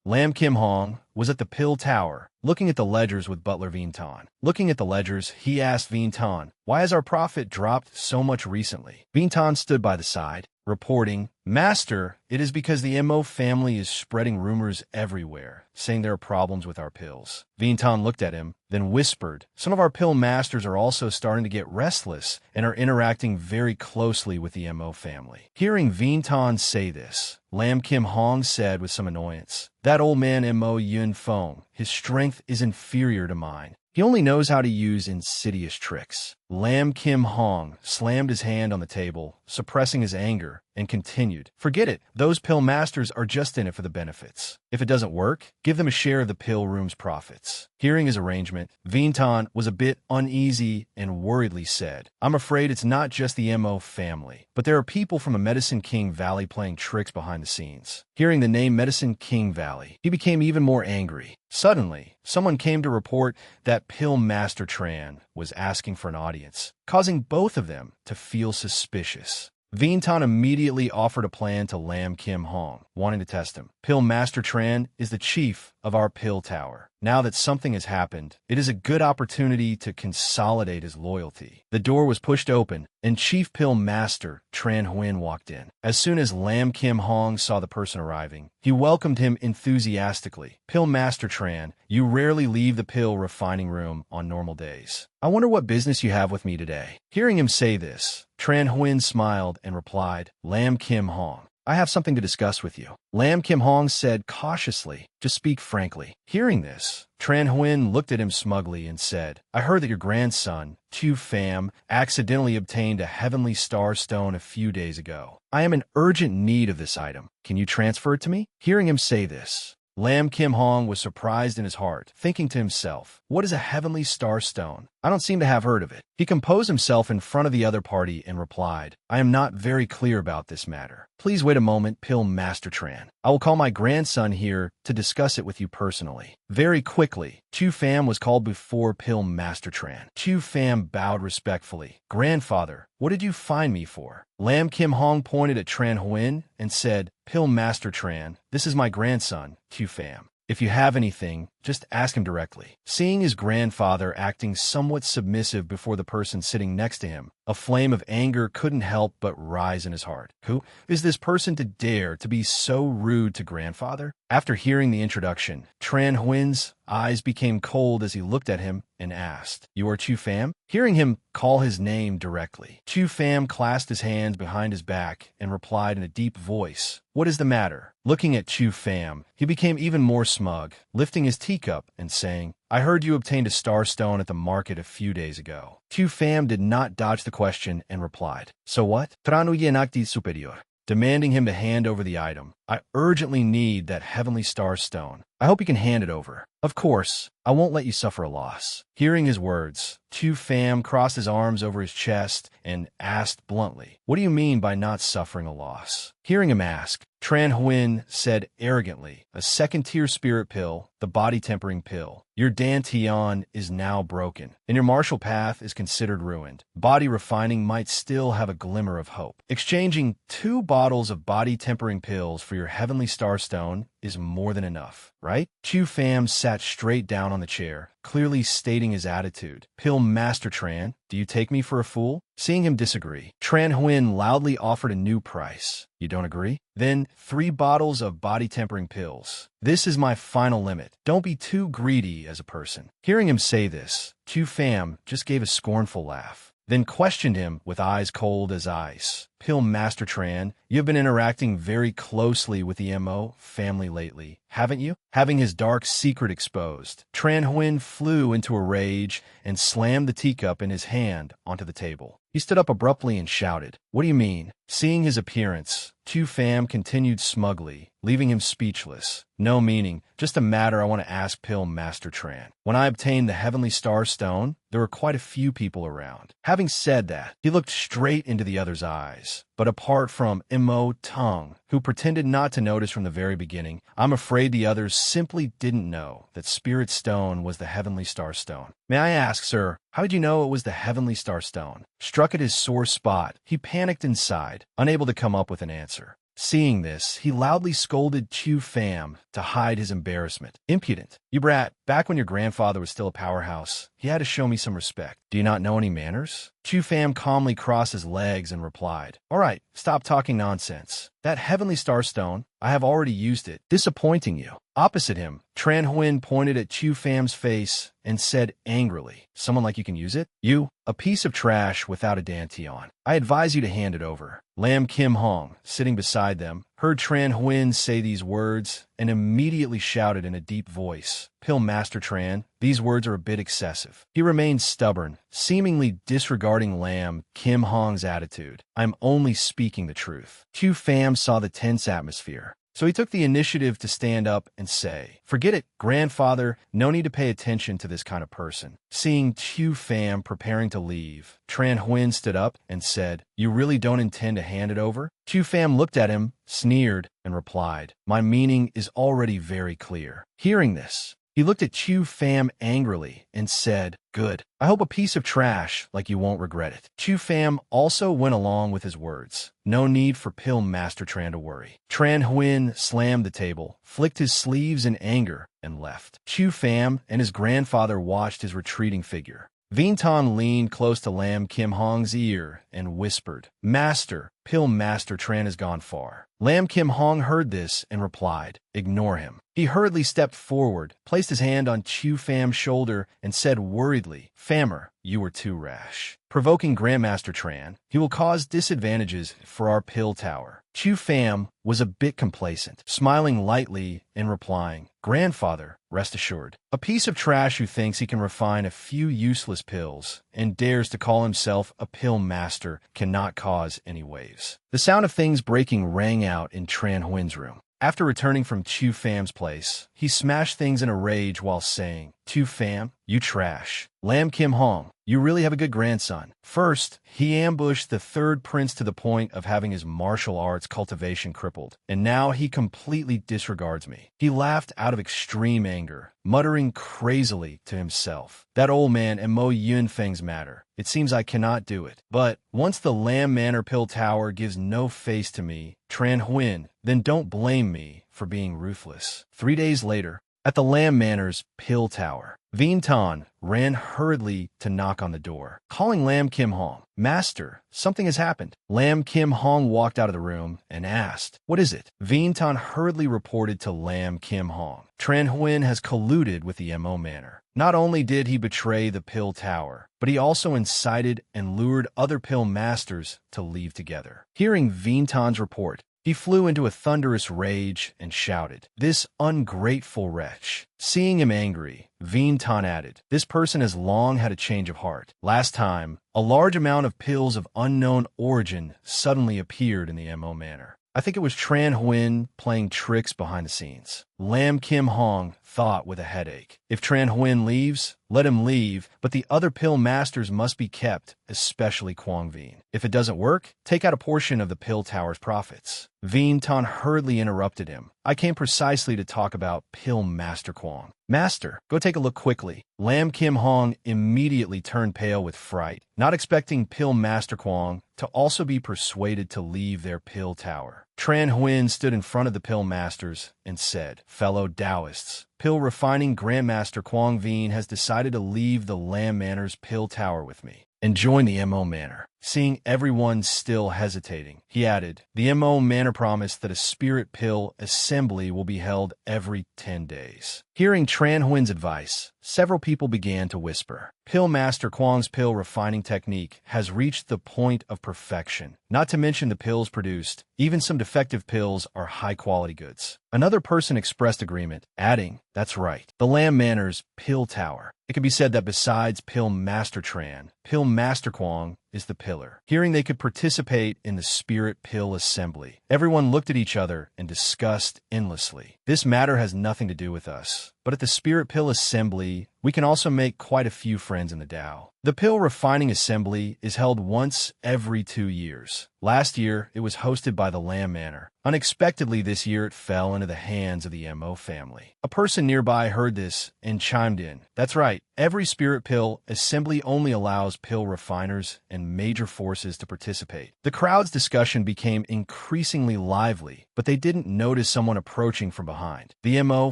Lam Kim Hong was at the Pill Tower, looking at the ledgers with butler Vintan. Looking at the ledgers, he asked Vintan, Why has our profit dropped so much recently? Vintan stood by the side, reporting, Master, it is because the Mo family is spreading rumors everywhere, saying there are problems with our pills. Vintan looked at him, then whispered, Some of our pill masters are also starting to get restless and are interacting very closely with the Mo family. Hearing Vintan say this, Lam Kim Hong said with some annoyance, That old man Mo Yunfeng, his strength is inferior to mine. He only knows how to use insidious tricks. Lam Kim Hong slammed his hand on the table, suppressing his anger, and continued, Forget it. Those pill masters are just in it for the benefits. If it doesn't work, give them a share of the pill room's profits. Hearing his arrangement, Vintan was a bit uneasy and worriedly said, I'm afraid it's not just the Mo family, but there are people from the Medicine King Valley playing tricks behind the scenes. Hearing the name Medicine King Valley, he became even more angry. Suddenly, someone came to report that Pill Master Tran was asking for an audience, causing both of them to feel suspicious. Vintan immediately offered a plan to Lam Kim Hong, wanting to test him. Pill Master Tran is the chief of our pill tower. Now that something has happened, it is a good opportunity to consolidate his loyalty. The door was pushed open, and Chief Pill Master Tran Huyen walked in. As soon as Lam Kim Hong saw the person arriving, he welcomed him enthusiastically. Pill Master Tran, you rarely leave the pill refining room on normal days. I wonder what business you have with me today. Hearing him say this, Tran Huyen smiled and replied, Lam Kim Hong, I have something to discuss with you. Lam Kim Hong said cautiously, Just speak frankly. Hearing this, Tran Huyen looked at him smugly and said, I heard that your grandson, Tu Pham, accidentally obtained a Heavenly Star Stone a few days ago. I am in urgent need of this item. Can you transfer it to me? Hearing him say this, Lam Kim Hong was surprised in his heart, thinking to himself, What is a Heavenly Star Stone? I don't seem to have heard of it. He composed himself in front of the other party and replied, I am not very clear about this matter. Please wait a moment, Pill Master Tran. I will call my grandson here to discuss it with you personally. Very quickly, Tu Pham was called before Pill Master Tran. Tu Pham bowed respectfully. Grandfather, what did you find me for? Lam Kim Hong pointed at Tran Huyen and said, Pill Master Tran, this is my grandson, Tu Pham. If you have anything, just ask him directly. Seeing his grandfather acting somewhat submissive before the person sitting next to him, a flame of anger couldn't help but rise in his heart. Who is this person to dare to be so rude to grandfather? After hearing the introduction, Tran Huyen's eyes became cold as he looked at him and asked, You are Tu Pham? Hearing him call his name directly, Tu Pham clasped his hands behind his back and replied in a deep voice, What is the matter? Looking at Tu Pham, he became even more smug, lifting his teacup and saying, I heard you obtained a star stone at the market a few days ago. Tu Pham did not dodge the question and replied, So what? Tranuye nakti superior. Demanding him to hand over the item, I urgently need that heavenly star stone. I hope you can hand it over. Of course, I won't let you suffer a loss. Hearing his words, Chu Pham crossed his arms over his chest and asked bluntly, "What do you mean by not suffering a loss?" Hearing him ask, Tran Huynh said arrogantly, "A second-tier spirit pill, the body-tempering pill. Your dantian is now broken, and your martial path is considered ruined. Body refining might still have a glimmer of hope. Exchanging 2 bottles of body-tempering pills for your heavenly star stone is more than enough, right?" Chu Pham sat straight down on the chair, clearly stating his attitude. "Pill Master Tran, do you take me for a fool?" Seeing him disagree, Tran Huynh loudly offered a new price. "You don't agree? Then 3 bottles of body-tempering pills. This is my final limit. Don't be too greedy as a person." Hearing him say this, Chu Pham just gave a scornful laugh, then questioned him with eyes cold as ice. "Pill Master Tran, you've been interacting very closely with the MO family lately, haven't you?" Having his dark secret exposed, Tran Huynh flew into a rage and slammed the teacup in his hand onto the table. He stood up abruptly and shouted, "What do you mean?" Seeing his appearance, Chu Pham continued smugly, leaving him speechless. "No meaning, just a matter I want to ask Pill Master Tran. When I obtained the Heavenly Star Stone, there were quite a few people around." Having said that, he looked straight into the other's eyes. But apart from Immortal, who pretended not to notice from the very beginning, I'm afraid the others simply didn't know that Spirit Stone was the Heavenly Star Stone. "May I ask, sir, how did you know it was the Heavenly Star Stone?" Struck at his sore spot, he panicked inside, unable to come up with an answer. Seeing this, he loudly scolded Chu Pham to hide his embarrassment. "Impudent! You brat, back when your grandfather was still a powerhouse, he had to show me some respect. Do you not know any manners?" Chu Pham calmly crossed his legs and replied, "All right, stop talking nonsense. That Heavenly Star Stone, I have already used it, disappointing you." Opposite him, Tran Huynh pointed at Chu Pham's face and said angrily, "Someone like you can use it? You, a piece of trash without a dantian. I advise you to hand it over." Lam Kim Hong, sitting beside them, heard Tran Huynh say these words and immediately shouted in a deep voice, "Pill Master Tran, these words are a bit excessive." He remained stubborn, seemingly disregarding Lam Kim Hong's attitude. "I'm only speaking the truth." Chu Pham saw the tense atmosphere, so he took the initiative to stand up and say, "Forget it, grandfather, no need to pay attention to this kind of person." Seeing Chu Pham preparing to leave, Tran Huynh stood up and said, "You really don't intend to hand it over?" Chu Pham looked at him, sneered, and replied, "My meaning is already very clear." Hearing this, he looked at Chu Pham angrily and said, "Good. I hope a piece of trash like you won't regret it." Chu Pham also went along with his words. No need for Pill Master Tran to worry. Tran Huynh slammed the table, flicked his sleeves in anger, and left. Chu Pham and his grandfather watched his retreating figure. Vinton leaned close to Lam Kim Hong's ear and whispered, "Master, Pill Master Tran has gone far." Lam Kim Hong heard this and replied, "Ignore him." He hurriedly stepped forward, placed his hand on Chu Pham's shoulder, and said worriedly, "Phammer, you were too rash. Provoking Grandmaster Tran, he will cause disadvantages for our pill tower." Chu Pham was a bit complacent, smiling lightly and replying, "Grandfather, rest assured. A piece of trash who thinks he can refine a few useless pills and dares to call himself a pill master cannot cause any waves." The sound of things breaking rang out in Tran Huyn's room. After returning from Chu Pham's place, he smashed things in a rage while saying, "Chu Pham, you trash. Lam Kim Hong, you really have a good grandson." First, he ambushed the 3rd prince to the point of having his martial arts cultivation crippled, and now he completely disregards me. He laughed out of extreme anger, muttering crazily to himself, "That old man and Mo Yunfeng's matter. It seems I cannot do it. But once the Lam Manor Pill Tower gives no face to me, Tran Huynh, then don't blame me for being ruthless." 3 days later, at the Lam Manor's Pill Tower, Vinton ran hurriedly to knock on the door, calling Lam Kim Hong. "Master, something has happened." Lam Kim Hong walked out of the room and asked, "What is it?" Vinton hurriedly reported to Lam Kim Hong, "Tran Huynh has colluded with the MO Manor. Not only did he betray the Pill Tower, but he also incited and lured other pill masters to leave together." Hearing Vinton's report, he flew into a thunderous rage and shouted, "This ungrateful wretch." Seeing him angry, Vinton added, "This person has long had a change of heart. Last time, a large amount of pills of unknown origin suddenly appeared in the MO Manor. I think it was Tran Huynh playing tricks behind the scenes. Lam Kim Hong thought with a headache. If Tran Huynh leaves, let him leave, but the other pill masters must be kept, especially Quang Vinh. If it doesn't work, take out a portion of the pill tower's profits. Vien Tan hurriedly interrupted him. I came precisely to talk about Pill Master Quang. Master, go take a look quickly. Lam Kim Hong immediately turned pale with fright, not expecting Pill Master Quang to also be persuaded to leave their pill tower. Tran Huynh stood in front of the pill masters and said, "Fellow Taoists, pill refining Grandmaster Quang Vinh has decided to leave the Lam Manor's pill tower with me and join the MO Manor." Seeing everyone still hesitating, he added, "The MO Manor promised that a spirit pill assembly will be held every 10 days. Hearing Tran Huyn's advice, several people began to whisper. Pill Master Quang's pill refining technique has reached the point of perfection. Not to mention the pills produced, even some defective pills are high-quality goods. Another person expressed agreement, adding, "That's right. The Lam Manor's pill tower. It can be said that besides Pill Master Tran, Pill Master Quang is the pillar." Hearing they could participate in the Spirit Pill Assembly, everyone looked at each other and discussed endlessly. This matter has nothing to do with us, but at the Spirit Pill Assembly, we can also make quite a few friends in the Tao. The Pill Refining Assembly is held once every 2 years. Last year, it was hosted by the Lam Manor. Unexpectedly this year, it fell into the hands of the MO family. A person nearby heard this and chimed in. That's right. Every Spirit Pill Assembly only allows pill refiners and major forces to participate. The crowd's discussion became increasingly lively, but they didn't notice someone approaching from behind. The MO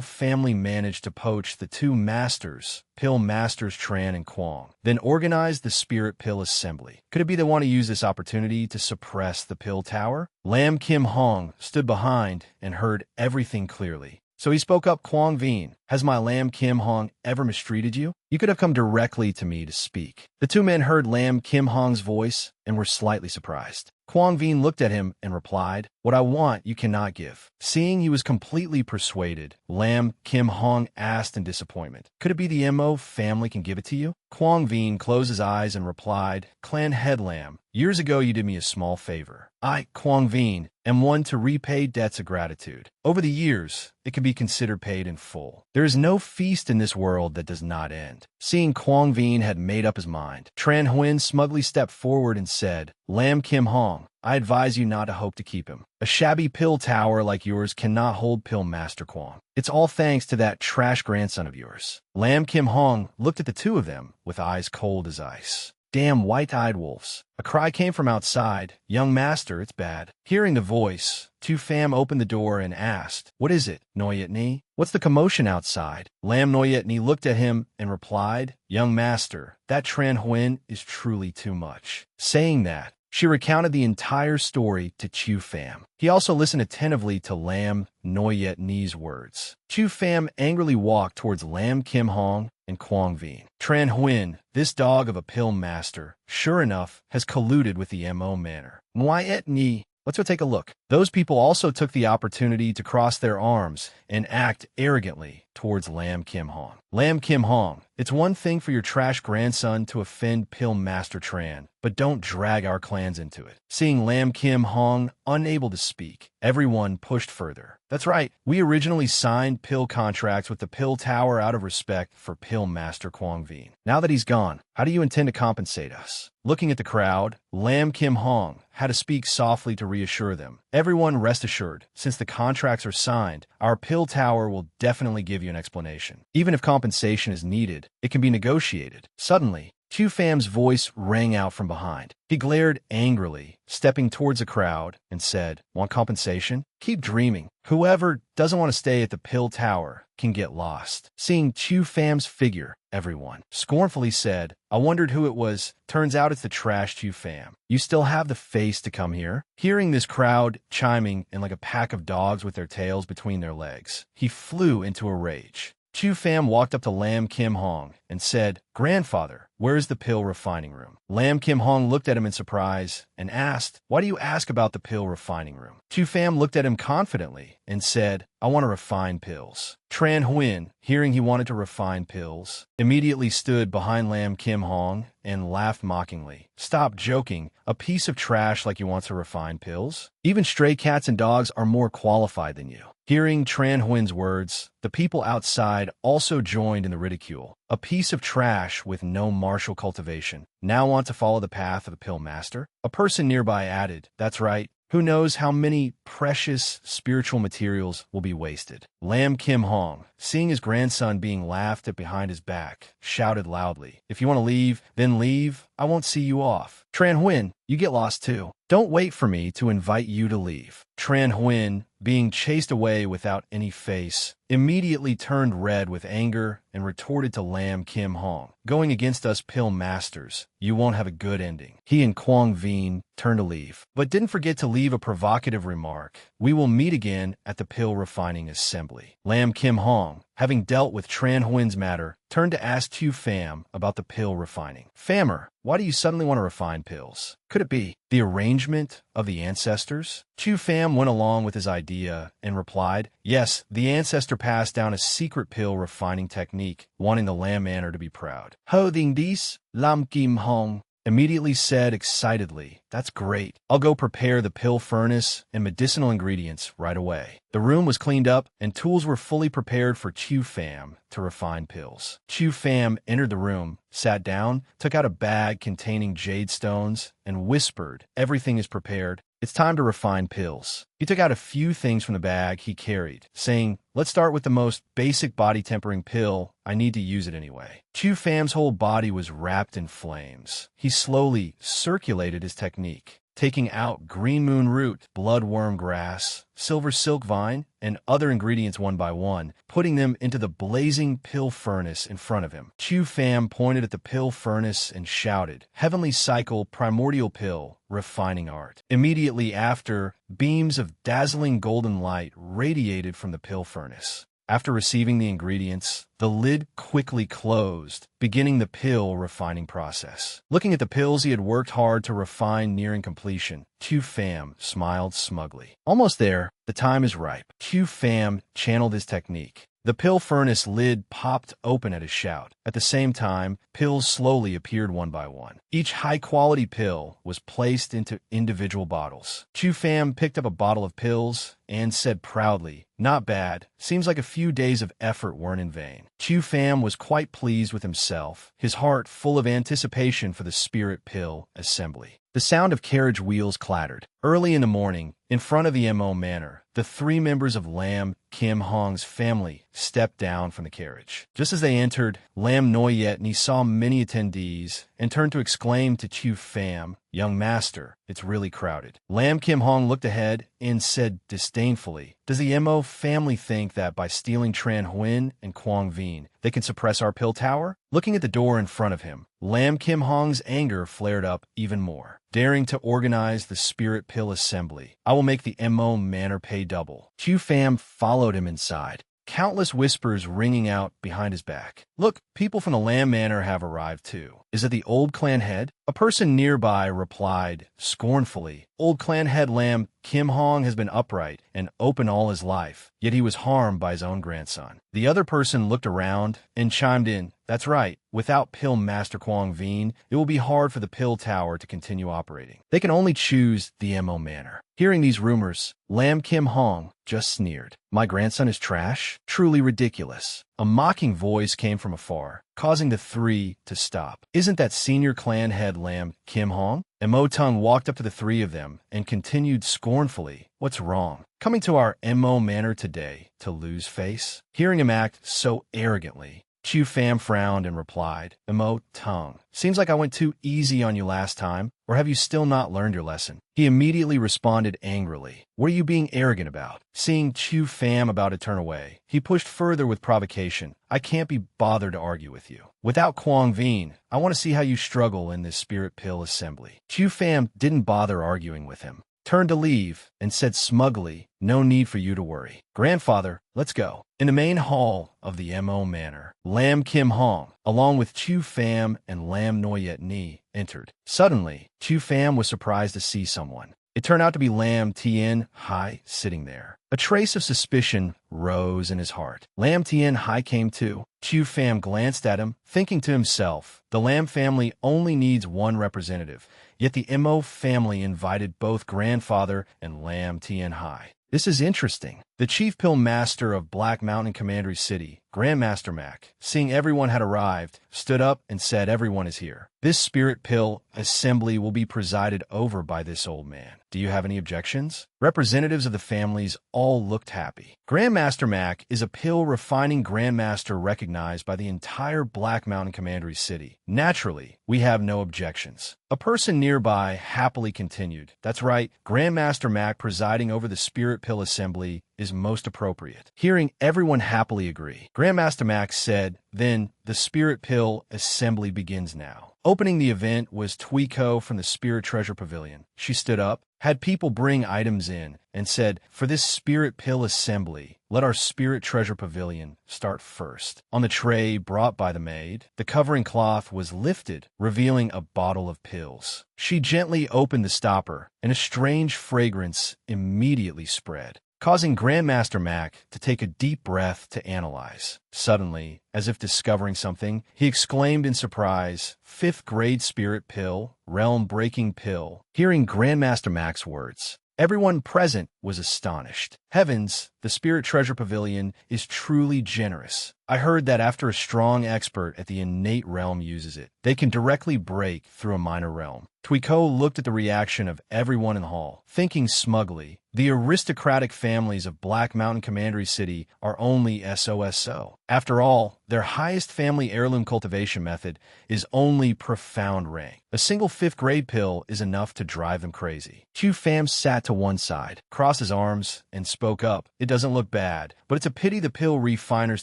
family managed to poach the two masters, Pill Masters Tran and Quang, then organized the Spirit Pill Assembly. Could it be they want to use this opportunity to suppress the pill tower? Lam Kim Hong stood behind and heard everything clearly. So he spoke up, "Quang Vinh, has my Lam Kim Hong ever mistreated you? You could have come directly to me to speak." The two men heard Lam Kim Hong's voice and were slightly surprised. Quang Vinh looked at him and replied, "What I want, you cannot give." Seeing he was completely persuaded, Lam Kim Hong asked in disappointment, "Could it be the MO family can give it to you?" Quang Vinh closed his eyes and replied, "Clan Head Lam, years ago you did me a small favor. I, Quang Vinh, am one to repay debts of gratitude. Over the years, it can be considered paid in full. There is no feast in this world that does not end." Seeing Quang Vinh had made up his mind, Tran Huynh smugly stepped forward and said, "Lam Kim Hong, I advise you not to hope to keep him. A shabby pill tower like yours cannot hold Pill Master Quang. It's all thanks to that trash grandson of yours." Lam Kim Hong looked at the two of them with eyes cold as ice. "Damn white-eyed wolves." A cry came from outside. "Young master, it's bad." Hearing the voice, Tu Pham opened the door and asked, "What is it, Noyet Ni? What's the commotion outside?" Lam Noyet Ni looked at him and replied, "Young master, that Tran Huynh is truly too much." Saying that, she recounted the entire story to Chu Pham. He also listened attentively to Lam Noyet Ni's words. Chu Pham angrily walked towards Lam Kim Hong and Quang Vinh. Tran Huynh, this dog of a pill master, sure enough, has colluded with the MO Manor. Noyet Ni, let's go take a look. Those people also took the opportunity to cross their arms and act arrogantly towards Lam Kim Hong. Lam Kim Hong, it's one thing for your trash grandson to offend Pill Master Tran, but don't drag our clans into it. Seeing Lam Kim Hong unable to speak, everyone pushed further. That's right, we originally signed pill contracts with the pill tower out of respect for Pill Master Quang Vinh. Now that he's gone, how do you intend to compensate us? Looking at the crowd, Lam Kim Hong had to speak softly to reassure them. Everyone rest assured, since the contracts are signed, our pill tower will definitely give you an explanation. Even if compensation is needed, it can be negotiated. Suddenly, Tu Pham's voice rang out from behind. He glared angrily, stepping towards the crowd, and said, "Want compensation? Keep dreaming. Whoever doesn't want to stay at the pill tower can get lost." Seeing Tu Pham's figure, everyone scornfully said, "I wondered who it was. Turns out it's the trash Tu Pham. You still have the face to come here?" Hearing this crowd chiming in like a pack of dogs with their tails between their legs, he flew into a rage. Tu Pham walked up to Lam Kim Hong and said, "Grandfather, where is the pill refining room?" Lam Kim Hong looked at him in surprise and asked, "Why do you ask about the pill refining room?" Chu Pham looked at him confidently and said, "I want to refine pills." Tran Huynh, hearing he wanted to refine pills, immediately stood behind Lam Kim Hong and laughed mockingly. "Stop joking. A piece of trash like you want to refine pills? Even stray cats and dogs are more qualified than you." Hearing Tran Huyn's words, the people outside also joined in the ridicule. A piece of trash with no martial cultivation. Now want to follow the path of a pill master? A person nearby added, "That's right. Who knows how many precious spiritual materials will be wasted?" Lam Kim Hong, seeing his grandson being laughed at behind his back, shouted loudly, "If you want to leave, then leave. I won't see you off." "Tran Huynh, you get lost too. Don't wait for me to invite you to leave." Tran Huynh, being chased away without any face, immediately turned red with anger and retorted to Lam Kim Hong, "Going against us pill masters, you won't have a good ending." He and Quang Vinh turned to leave, but didn't forget to leave a provocative remark. "We will meet again at the pill refining assembly." Lam Kim Hong, having dealt with Tran Huyn's matter, turned to ask Chu Pham about the pill refining. "Phammer, why do you suddenly want to refine pills? Could it be the arrangement of the ancestors?" Chu Pham went along with his idea and replied, "Yes, the ancestor passed down a secret pill refining technique, wanting the Lam Manor to be proud." "Holding this," Lam Kim Hong immediately said excitedly, "That's great. I'll go prepare the pill furnace and medicinal ingredients right away." The room was cleaned up and tools were fully prepared for Chu Pham to refine pills. Chu Pham entered the room, sat down, took out a bag containing jade stones, and whispered, "Everything is prepared. It's time to refine pills." He took out a few things from the bag he carried, saying, "Let's start with the most basic body tempering pill. I need to use it anyway." Chu Pham's whole body was wrapped in flames. He slowly circulated his technique, taking out green moon root, bloodworm grass, silver silk vine, and other ingredients one by one, putting them into the blazing pill furnace in front of him. Chu Pham pointed at the pill furnace and shouted, "Heavenly cycle, primordial pill, refining art." Immediately after, beams of dazzling golden light radiated from the pill furnace. After receiving the ingredients, the lid quickly closed, beginning the pill refining process. Looking at the pills he had worked hard to refine nearing completion, Chu Pham smiled smugly. "Almost there. The time is ripe." Chu Pham channeled his technique. The pill furnace lid popped open at his shout. At the same time, pills slowly appeared one by one. Each high-quality pill was placed into individual bottles. Chu Pham picked up a bottle of pills and said proudly, "Not bad. Seems like a few days of effort weren't in vain." Chu Pham was quite pleased with himself, his heart full of anticipation for the spirit pill assembly. The sound of carriage wheels clattered. Early in the morning, in front of the Mo Manor, the three members of Lam Kim Hong's family stepped down from the carriage. Just as they entered, Lam Noyet saw many attendees and turned to exclaim to Chu Pham, "Young master, it's really crowded." Lam Kim Hong looked ahead and said disdainfully, "Does the Mo family think that by stealing Tran Huynh and Quang Vinh, they can suppress our pill tower?" Looking at the door in front of him, Lam Kim Hong's anger flared up even more. "Daring to organize the spirit pill assembly, I will make the Mo Manor pay double." Chu Pham followed him inside, countless whispers ringing out behind his back. "Look, people from the Lam Manor have arrived too. Is it the old clan head?" A person nearby replied scornfully, "Old clan head Lam Kim Hong has been upright and open all his life, yet he was harmed by his own grandson." The other person looked around and chimed in, "That's right. Without Pill Master Quang Vinh, it will be hard for the Pill Tower to continue operating. They can only choose the Mo Manor." Hearing these rumors, Lam Kim Hong just sneered. "My grandson is trash? Truly ridiculous." A mocking voice came from afar, causing the three to stop. "Isn't that senior clan head Lam Kim Hong?" Mo Tung walked up to the three of them and continued scornfully, "What's wrong? Coming to our Mo Manor today to lose face?" Hearing him act so arrogantly, Chu Pham frowned and replied, "Mo Tung, seems like I went too easy on you last time, or have you still not learned your lesson?" He immediately responded angrily, "What are you being arrogant about?" Seeing Chu Pham about to turn away, he pushed further with provocation, "I can't be bothered to argue with you. Without Quang Vinh, I want to see how you struggle in this spirit pill assembly." Chu Pham didn't bother arguing with him. turned to leave and said smugly, "No need for you to worry. Grandfather, let's go." In the main hall of the Mo Manor, Lam Kim Hong, along with Chu Pham and Lam Noyet Ni, entered. Suddenly, Chu Pham was surprised to see someone. It turned out to be Lam Tien Hai sitting there. A trace of suspicion rose in his heart. Lam Tien Hai came too. Chu Pham glanced at him, thinking to himself, the Lam family only needs one representative, yet the Mo family invited both grandfather and Lam Tien Hai. This is interesting. The chief pill master of Black Mountain Commandery City, Grandmaster Mac, seeing everyone had arrived, stood up and said, "Everyone is here. This spirit pill assembly will be presided over by this old man. Do you have any objections?" Representatives of the families all looked happy. Grandmaster Mac is a pill refining grandmaster recognized by the entire Black Mountain Commandery City. Naturally, we have no objections. A person nearby happily continued, "That's right, Grandmaster Mac presiding over the spirit pill assembly is most appropriate." Hearing everyone happily agree, Grandmaster Max said, "Then the Spirit Pill Assembly begins now." Opening the event was Tuiko from the Spirit Treasure Pavilion. She stood up, had people bring items in, and said, "For this Spirit Pill Assembly, let our Spirit Treasure Pavilion start first." On the tray brought by the maid, the covering cloth was lifted, revealing a bottle of pills. She gently opened the stopper, and a strange fragrance immediately spread, causing Grandmaster Mac to take a deep breath to analyze. Suddenly, as if discovering something, he exclaimed in surprise, "Fifth grade spirit pill, realm-breaking pill." Hearing Grandmaster Mac's words, everyone present was astonished. Heavens, the Spirit Treasure Pavilion is truly generous. I heard that after a strong expert at the innate realm uses it, they can directly break through a minor realm. Tuiko looked at the reaction of everyone in the hall, thinking smugly, the aristocratic families of Black Mountain Commandery City are only SOSO. After all, their highest family heirloom cultivation method is only profound rank. A single fifth grade pill is enough to drive them crazy. Chu Pham sat to one side, crossed his arms, and spoke up. "It doesn't look bad, but it's a pity the pill refiner's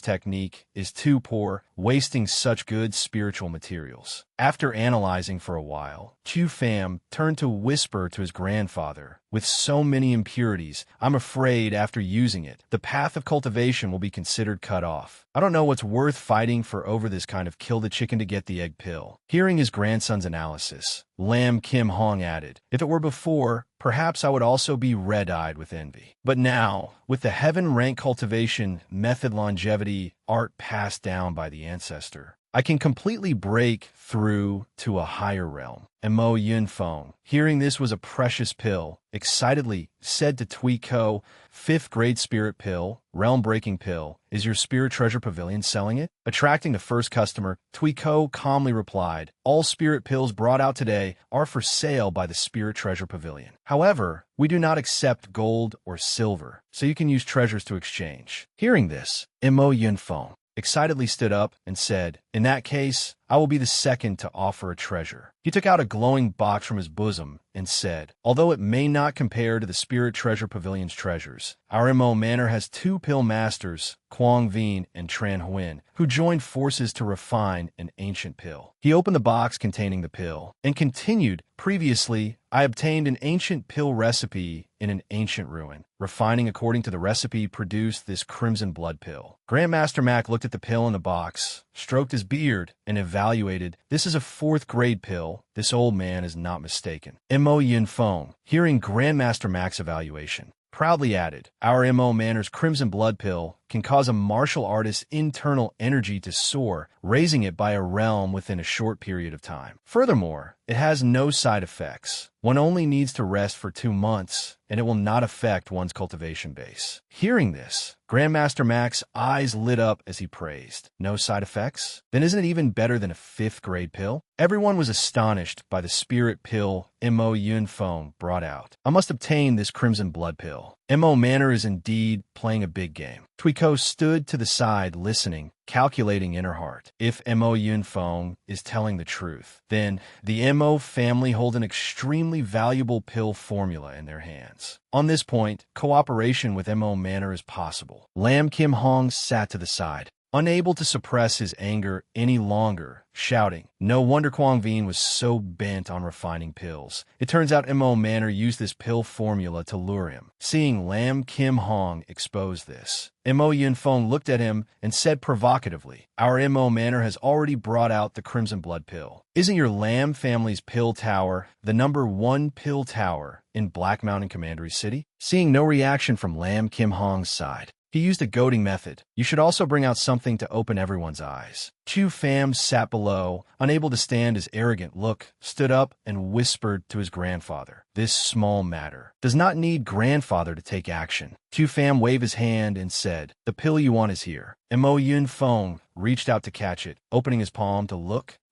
technique is too poor, wasting such good spiritual materials." After analyzing for a while, Chu Pham turned to whisper to his grandfather, "With so many impurities, I'm afraid after using it, the path of cultivation will be considered cut off. I don't know what's worth fighting for over this kind of kill the chicken to get the egg pill." Hearing his grandson's analysis, Lam Kim Hong added, "If it were before, perhaps I would also be red-eyed with envy. But now, with the heaven-rank cultivation method longevity art passed down by the ancestor, I can completely break through to a higher realm." And Mo Yunfeng, hearing this was a precious pill, excitedly said to Tuiko, "Fifth grade spirit pill, realm-breaking pill, is your Spirit Treasure Pavilion selling it?" Attracting the first customer, Tuiko calmly replied, "All spirit pills brought out today are for sale by the Spirit Treasure Pavilion. However, we do not accept gold or silver, so you can use treasures to exchange." Hearing this, Mo Yunfeng excitedly stood up and said, "In that case, I will be the second to offer a treasure." He took out a glowing box from his bosom and said, "Although it may not compare to the Spirit Treasure Pavilion's treasures, our Mo Manor has two pill masters, Quang Vien and Tran Huyen, who joined forces to refine an ancient pill." He opened the box containing the pill and continued, "Previously, I obtained an ancient pill recipe in an ancient ruin. Refining according to the recipe produced this crimson blood pill." Grandmaster Mac looked at the pill in the box, stroked his beard, and evaluated, "This is a fourth grade pill. This old man is not mistaken." Mo Yunfeng, hearing Grandmaster Mac's evaluation, proudly added, "Our Mo Manor's crimson blood pill can cause a martial artist's internal energy to soar, raising it by a realm within a short period of time. Furthermore, it has no side effects. One only needs to rest for 2 months, and it will not affect one's cultivation base." Hearing this, Grandmaster Mac's eyes lit up as he praised. "No side effects? Then isn't it even better than a fifth grade pill?" Everyone was astonished by the spirit pill Mo Yunfeng brought out. "I must obtain this crimson blood pill. Mo Manor is indeed playing a big game." Tuiko stood to the side listening, calculating in her heart. If Mo Yunfeng is telling the truth, then the Mo family hold an extremely valuable pill formula in their hands. On this point, cooperation with Mo Manor is possible. Lam Kim Hong sat to the side. unable to suppress his anger any longer, shouting. No wonder Kwang Vin was so bent on refining pills. It turns out Mo Manor used this pill formula to lure him. Seeing Lam Kim Hong expose this, Mo Yunfeng looked at him and said provocatively, "Our Mo Manor has already brought out the Crimson Blood pill. Isn't your Lam family's pill tower the #1 pill tower in Black Mountain Commandery City?" Seeing no reaction from Lam Kim Hong's side, he used a goading method. "You should also bring out something to open everyone's eyes." Chu Pham sat below, unable to stand his arrogant look, stood up and whispered to his grandfather, "This small matter does not need grandfather to take action." Chu Pham waved his hand and said, "The pill you want is here." Mo Yun Feng reached out to catch it, opening his palm to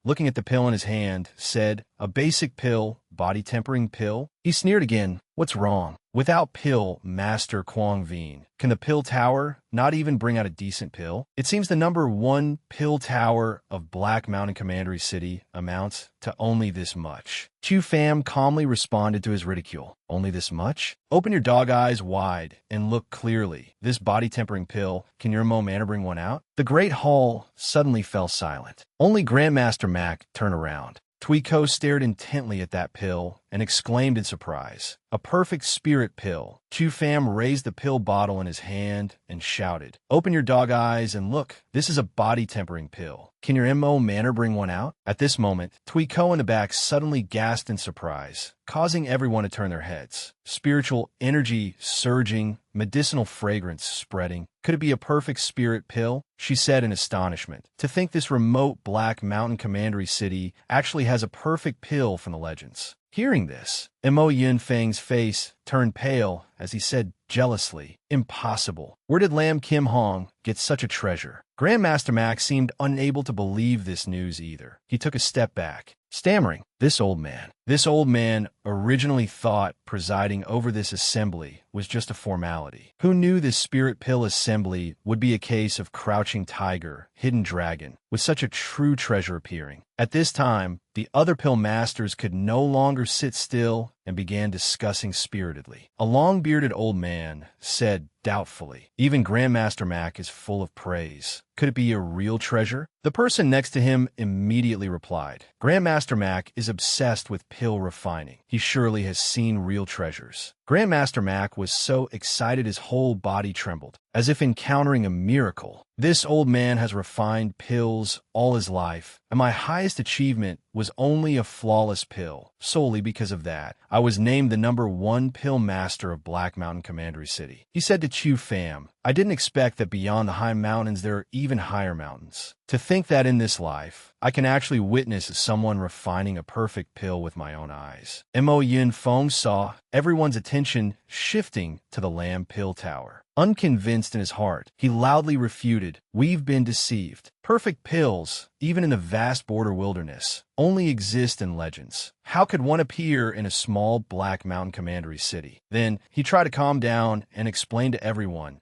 looking at the pill in his hand, said, "A basic pill, body-tempering pill?" He sneered again. "What's wrong? Without pill, Master Kwang Vin, can the pill tower not even bring out a decent pill? It seems the #1 pill tower of Black Mountain Commandery City amounts to only this much." Chu Pham calmly responded to his ridicule. "Only this much? Open your dog eyes wide and look clearly. This body-tempering pill, can your Mo Manor bring one out?" The great hall suddenly fell silent. Only Grandmaster Mac turned around. Tuiko stared intently at that pill and exclaimed in surprise, "A perfect spirit pill." Chu Pham raised the pill bottle in his hand and shouted, "Open your dog eyes and look. This is a body-tempering pill. Can your Mo Manor bring one out?" At this moment, Tuiko in the back suddenly gasped in surprise, causing everyone to turn their heads. Spiritual energy surging, medicinal fragrance spreading. "Could it be a perfect spirit pill?" she said in astonishment. "To think this remote Black Mountain Commandery City actually has a perfect pill from the legends." Hearing this, Mo Yunfeng's face turned pale as he said jealously, "Impossible. Where did Lam Kim Hong get such a treasure?" Grandmaster Mac seemed unable to believe this news either. He took a step back, stammering, This old man originally thought presiding over this assembly was just a formality. Who knew this spirit pill assembly would be a case of crouching tiger, hidden dragon, with such a true treasure appearing? At this time, the other pill masters could no longer sit still and began discussing spiritedly. A long-bearded old man said doubtfully, "Even Grandmaster Mac is full of praise. Could it be a real treasure?" The person next to him immediately replied, "Grandmaster Mac is obsessed with pill refining. He surely has seen real treasures." Grandmaster Mac was so excited his whole body trembled, as if encountering a miracle. "This old man has refined pills all his life, and my highest achievement was only a flawless pill. Solely because of that, I was named the #1 pill master of Black Mountain Commandery City." He said to Chu Pham, "I didn't expect that beyond the high mountains there are even higher mountains. To think that in this life, I can actually witness someone refining a perfect pill with my own eyes." Mo Yin Feng saw everyone's attention shifting to the Lamb Pill Tower. Unconvinced in his heart, he loudly refuted, "We've been deceived. Perfect pills, even in the vast border wilderness, only exist in legends. How could one appear in a small Black Mountain Commandery City?" Then he tried to calm down and explain to everyone,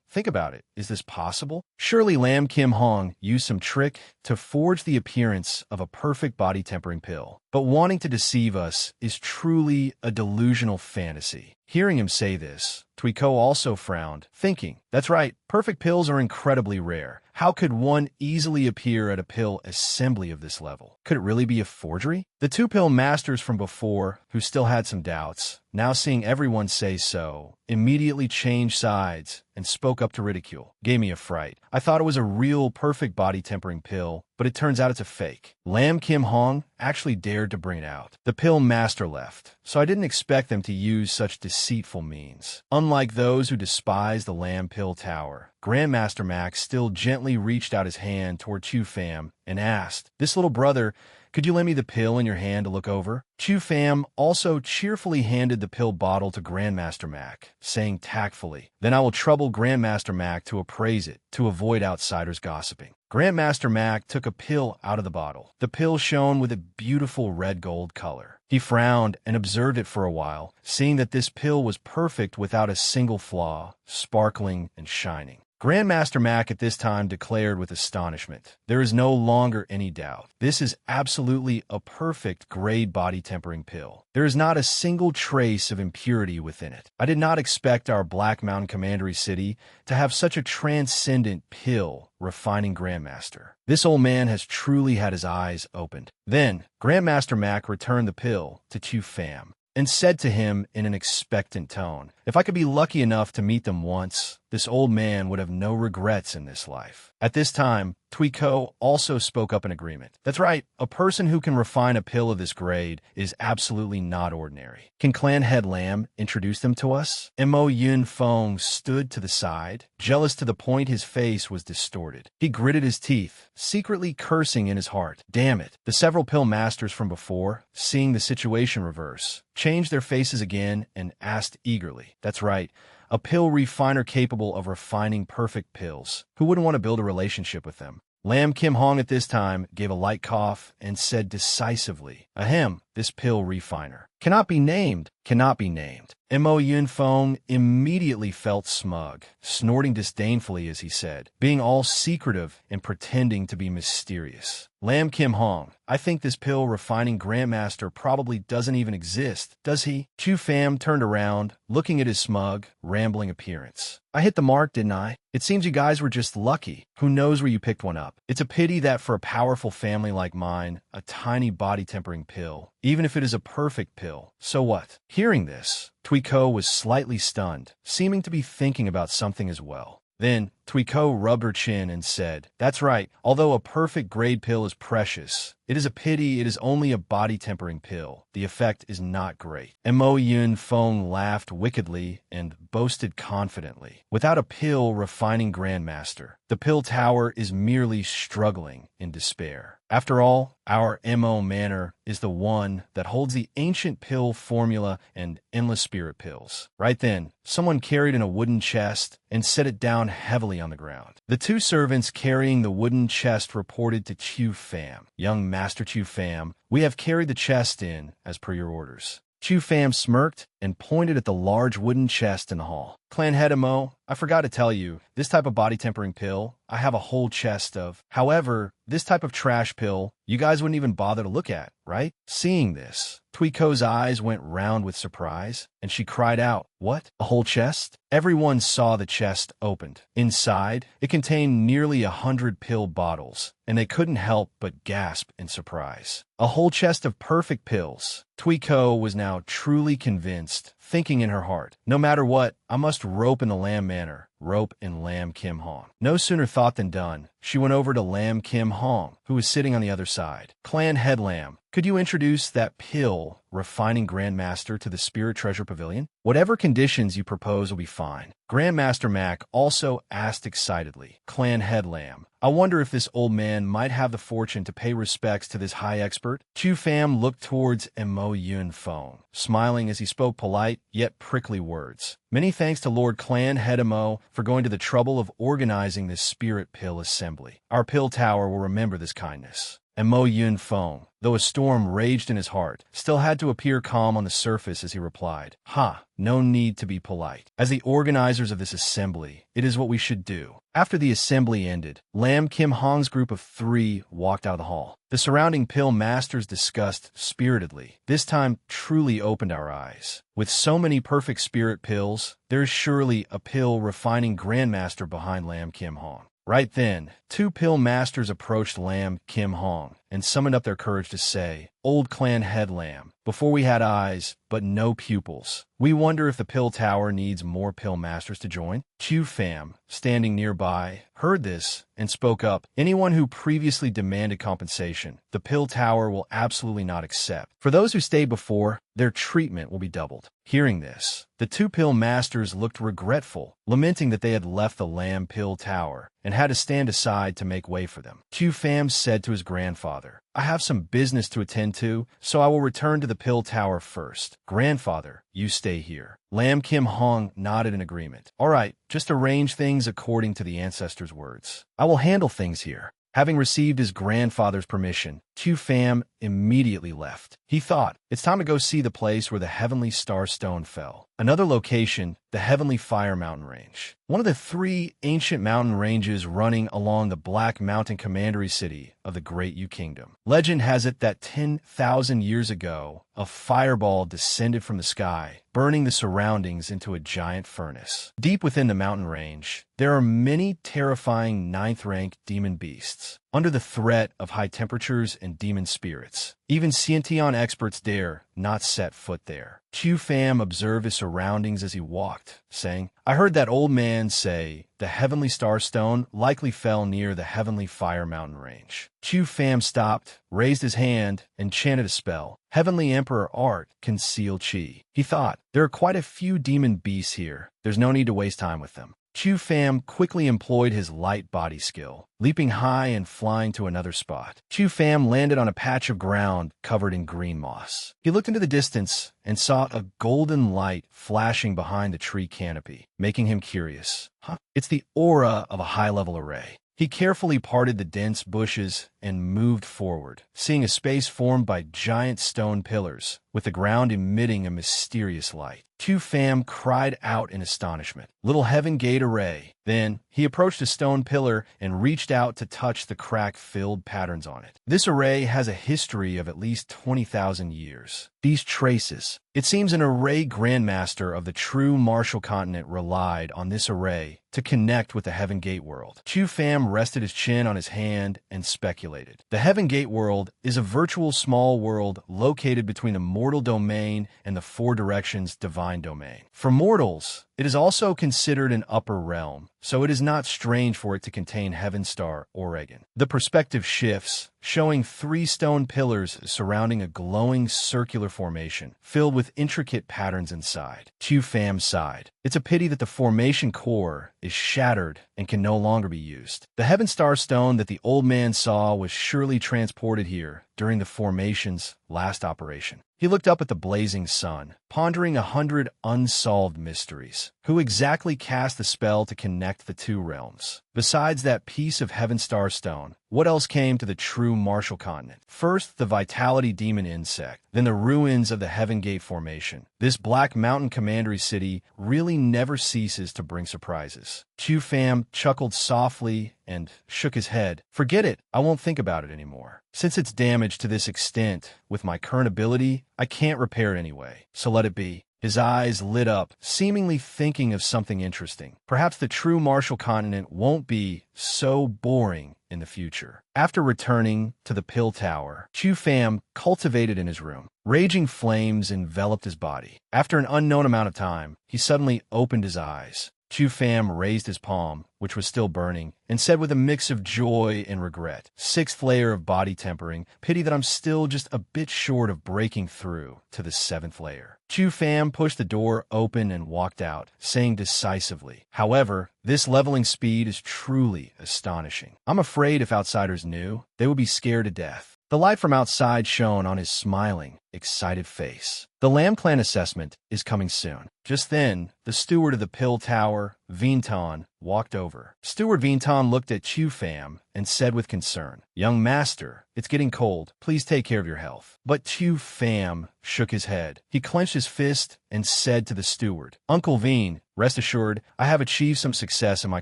think about it. Is this possible? Surely Lam Kim Hong used some trick to forge the appearance of a perfect body-tempering pill. But wanting to deceive us is truly a delusional fantasy. Hearing him say this, Tuiko also frowned, thinking, "That's right, perfect pills are incredibly rare. How could one easily appear at a pill assembly of this level? Could it really be a forgery?" The two pill masters from before, who still had some doubts, now seeing everyone say so, immediately changed sides and spoke up to ridicule. "Gave me a fright. I thought it was a real perfect body-tempering pill, but it turns out it's a fake. Lam Kim Hong actually dared to bring it out. The pill master left, so I didn't expect them to use such deceitful means." Unlike those who despise the Lamb Pill Tower, Grandmaster Max still gently reached out his hand toward Chu Pham and asked, "This little brother, could you lend me the pill in your hand to look over?" Chu Pham also cheerfully handed the pill bottle to Grandmaster Mac, saying tactfully, "Then I will trouble Grandmaster Mac to appraise it, to avoid outsiders gossiping." Grandmaster Mac took a pill out of the bottle. The pill shone with a beautiful red-gold color. He frowned and observed it for a while, seeing that this pill was perfect without a single flaw, sparkling and shining. Grandmaster Mac at this time declared with astonishment, "There is no longer any doubt. This is absolutely a perfect grade body tempering pill. There is not a single trace of impurity within it. I did not expect our Black Mountain Commandery city to have such a transcendent pill refining Grandmaster. This old man has truly had his eyes opened." Then, Grandmaster Mac returned the pill to Chu Pham and said to him in an expectant tone, "If I could be lucky enough to meet them once, this old man would have no regrets in this life." At this time, Tuiko also spoke up in agreement. "That's right, a person who can refine a pill of this grade is absolutely not ordinary. Can Clan Head Lamb introduce them to us?" Mo Yun Fong stood to the side, jealous to the point his face was distorted. He gritted his teeth, secretly cursing in his heart. Damn it. The several pill masters from before, seeing the situation reverse, changed their faces again and asked eagerly, "That's right. A pill refiner capable of refining perfect pills. Who wouldn't want to build a relationship with them?" Lam Kim Hong at this time gave a light cough and said decisively, "Ahem, this pill refiner cannot be named, cannot be named." Mo Yun Fong immediately felt smug, snorting disdainfully as he said, being all secretive and pretending to be mysterious. "Lam Kim Hong, I think this pill refining Grandmaster probably doesn't even exist, does he?" Chu Pham turned around, looking at his smug, rambling appearance. "I hit the mark, didn't I? It seems you guys were just lucky. Who knows where you picked one up? It's a pity that for a powerful family like mine, a tiny body-tempering pill, even if it is a perfect pill, so what?" Hearing this, Tuiko was slightly stunned, seeming to be thinking about something as well. Then, Tuiko rubbed her chin and said, "That's right. Although a perfect grade pill is precious, it is a pity it is only a body-tempering pill. The effect is not great." Mo Yun Fong laughed wickedly and boasted confidently, "Without a pill refining Grandmaster, the pill tower is merely struggling in despair. After all, our Mo Manor is the one that holds the ancient pill formula and endless spirit pills." Right then, someone carried in a wooden chest and set it down heavily on the ground. The two servants carrying the wooden chest reported to Chu Pham, "Young Master Chu Pham, we have carried the chest in as per your orders." Chu Pham smirked and pointed at the large wooden chest in the hall. "Clan Head Mo, I forgot to tell you, this type of body-tempering pill, I have a whole chest of. However, this type of trash pill, you guys wouldn't even bother to look at, right?" Seeing this, Tuiko's eyes went round with surprise, and she cried out, "What? A whole chest?" Everyone saw the chest opened. Inside, it contained nearly 100 pill bottles, and they couldn't help but gasp in surprise. A whole chest of perfect pills. Tuiko was now truly convinced, thinking in her heart, "No matter what, I must rope in the Lamb Manor, rope in Lam Kim Hong." No sooner thought than done. She went over to Lam Kim Hong, who was sitting on the other side. "Clan Head Lamb, could you introduce that pill refining Grandmaster to the Spirit Treasure Pavilion? Whatever conditions you propose will be fine." Grandmaster Mac also asked excitedly, "Clan Head Lamb, I wonder if this old man might have the fortune to pay respects to this high expert?" Chu Pham looked towards Mo Yun Fong, smiling as he spoke polite yet prickly words. "Many thanks to Lord Clan Head Mo for going to the trouble of organizing this spirit pill assembly. Our pill tower will remember this kindness." And Mo Yun Fong, though a storm raged in his heart, still had to appear calm on the surface as he replied, "Ha, no need to be polite. As the organizers of this assembly, it is what we should do." After the assembly ended, Lam Kim Hong's group of 3 walked out of the hall. The surrounding pill masters discussed spiritedly. This time truly opened our eyes. With so many perfect spirit pills, there is surely a pill refining Grandmaster behind Lam Kim Hong. Right then, 2 pill masters approached Lam Kim Hong and summoned up their courage to say, "Old Clan Head Lamb, before we had eyes, but no pupils. We wonder if the pill tower needs more pill masters to join." Chu Pham, standing nearby, heard this and spoke up, "Anyone who previously demanded compensation, the pill tower will absolutely not accept. For those who stayed before, their treatment will be doubled." Hearing this, the 2 pill masters looked regretful, lamenting that they had left the Lamb Pill Tower and had to stand aside to make way for them. Chu Pham said to his grandfather, "I have some business to attend to, so I will return to the Pill Tower first. Grandfather, you stay here." Lam Kim Hong nodded in agreement. "All right, just arrange things according to the ancestors' words. I will handle things here." Having received his grandfather's permission, Chu Pham immediately left. He thought, it's time to go see the place where the heavenly star stone fell. Another location, the Heavenly Fire Mountain Range. One of the three ancient mountain ranges running along the Black Mountain commandery city of the Great Yu Kingdom. Legend has it that 10,000 years ago, a fireball descended from the sky, burning the surroundings into a giant furnace. Deep within the mountain range, there are many terrifying ninth-rank demon beasts. Under the threat of high temperatures and demon spirits, even Xiantian experts dare not set foot there. Qiu Fam observed his surroundings as he walked, saying, "I heard that old man say the Heavenly Star Stone likely fell near the Heavenly Fire Mountain Range." Qiu Fam stopped, raised his hand, and chanted a spell. Heavenly Emperor Art conceal Qi. He thought, there are quite a few demon beasts here. There's no need to waste time with them. Qiu Fam quickly employed his light body skill, leaping high and flying to another spot. Qiu Fam landed on a patch of ground covered in green moss. He looked into the distance and saw a golden light flashing behind the tree canopy, making him curious. It's the aura of a high-level array. He carefully parted the dense bushes and moved forward, seeing a space formed by giant stone pillars, with the ground emitting a mysterious light. Qiu Fam cried out in astonishment. Little Heaven Gate Array. Then, he approached a stone pillar and reached out to touch the crack-filled patterns on it. This array has a history of at least 20,000 years. These traces. It seems an array grandmaster of the true martial continent relied on this array to connect with the Heaven Gate world. Qiu Fam rested his chin on his hand and speculated. The Heaven Gate world is a virtual small world located between the mortal domain and the four directions divine domain. For mortals, it is also considered an upper realm, so it is not strange for it to contain Heaven Star Oregon. The perspective shifts, showing three stone pillars surrounding a glowing circular formation, filled with intricate patterns inside. Qiu Fam sighed. It's a pity that the formation core is shattered and can no longer be used. The Heaven Star Stone that the old man saw was surely transported here during the formation's last operation. He looked up at the blazing sun, pondering 100 unsolved mysteries. Who exactly cast the spell to connect the two realms? Besides that piece of Heaven Star Stone, what else came to the true martial continent? First, the Vitality Demon Insect, then the ruins of the Heaven Gate Formation. This Black Mountain commandery city really never ceases to bring surprises. Qiu Fam chuckled softly and shook his head. Forget it, I won't think about it anymore. Since it's damaged to this extent, with my current ability, I can't repair it anyway, so let it be. His eyes lit up, seemingly thinking of something interesting. Perhaps the true martial continent won't be so boring in the future. After returning to the Pill Tower, Qiu Fam cultivated in his room. Raging flames enveloped his body. After an unknown amount of time, he suddenly opened his eyes. Qiu Fam raised his palm, which was still burning, and said with a mix of joy and regret, "Sixth layer of body tempering, pity that I'm still just a bit short of breaking through to the 7th layer." Qiu Fam pushed the door open and walked out, saying decisively, "However, this leveling speed is truly astonishing. I'm afraid if outsiders knew, they would be scared to death." The light from outside shone on his smiling, excited face. The Lamb Clan assessment is coming soon. Just then, the steward of the Pill Tower, Vinton, walked over. Steward Vinton looked at Qiu Fam and said with concern, "Young master, it's getting cold. Please take care of your health." But Qiu Fam shook his head. He clenched his fist and said to the steward, "Uncle Vin, rest assured, I have achieved some success in my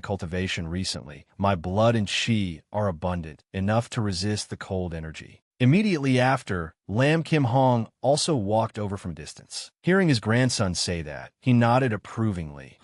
cultivation recently. My blood and qi are abundant, enough to resist the cold energy." Immediately after, Lam Kim Hong also walked over from distance. Hearing his grandson say that, he nodded approvingly.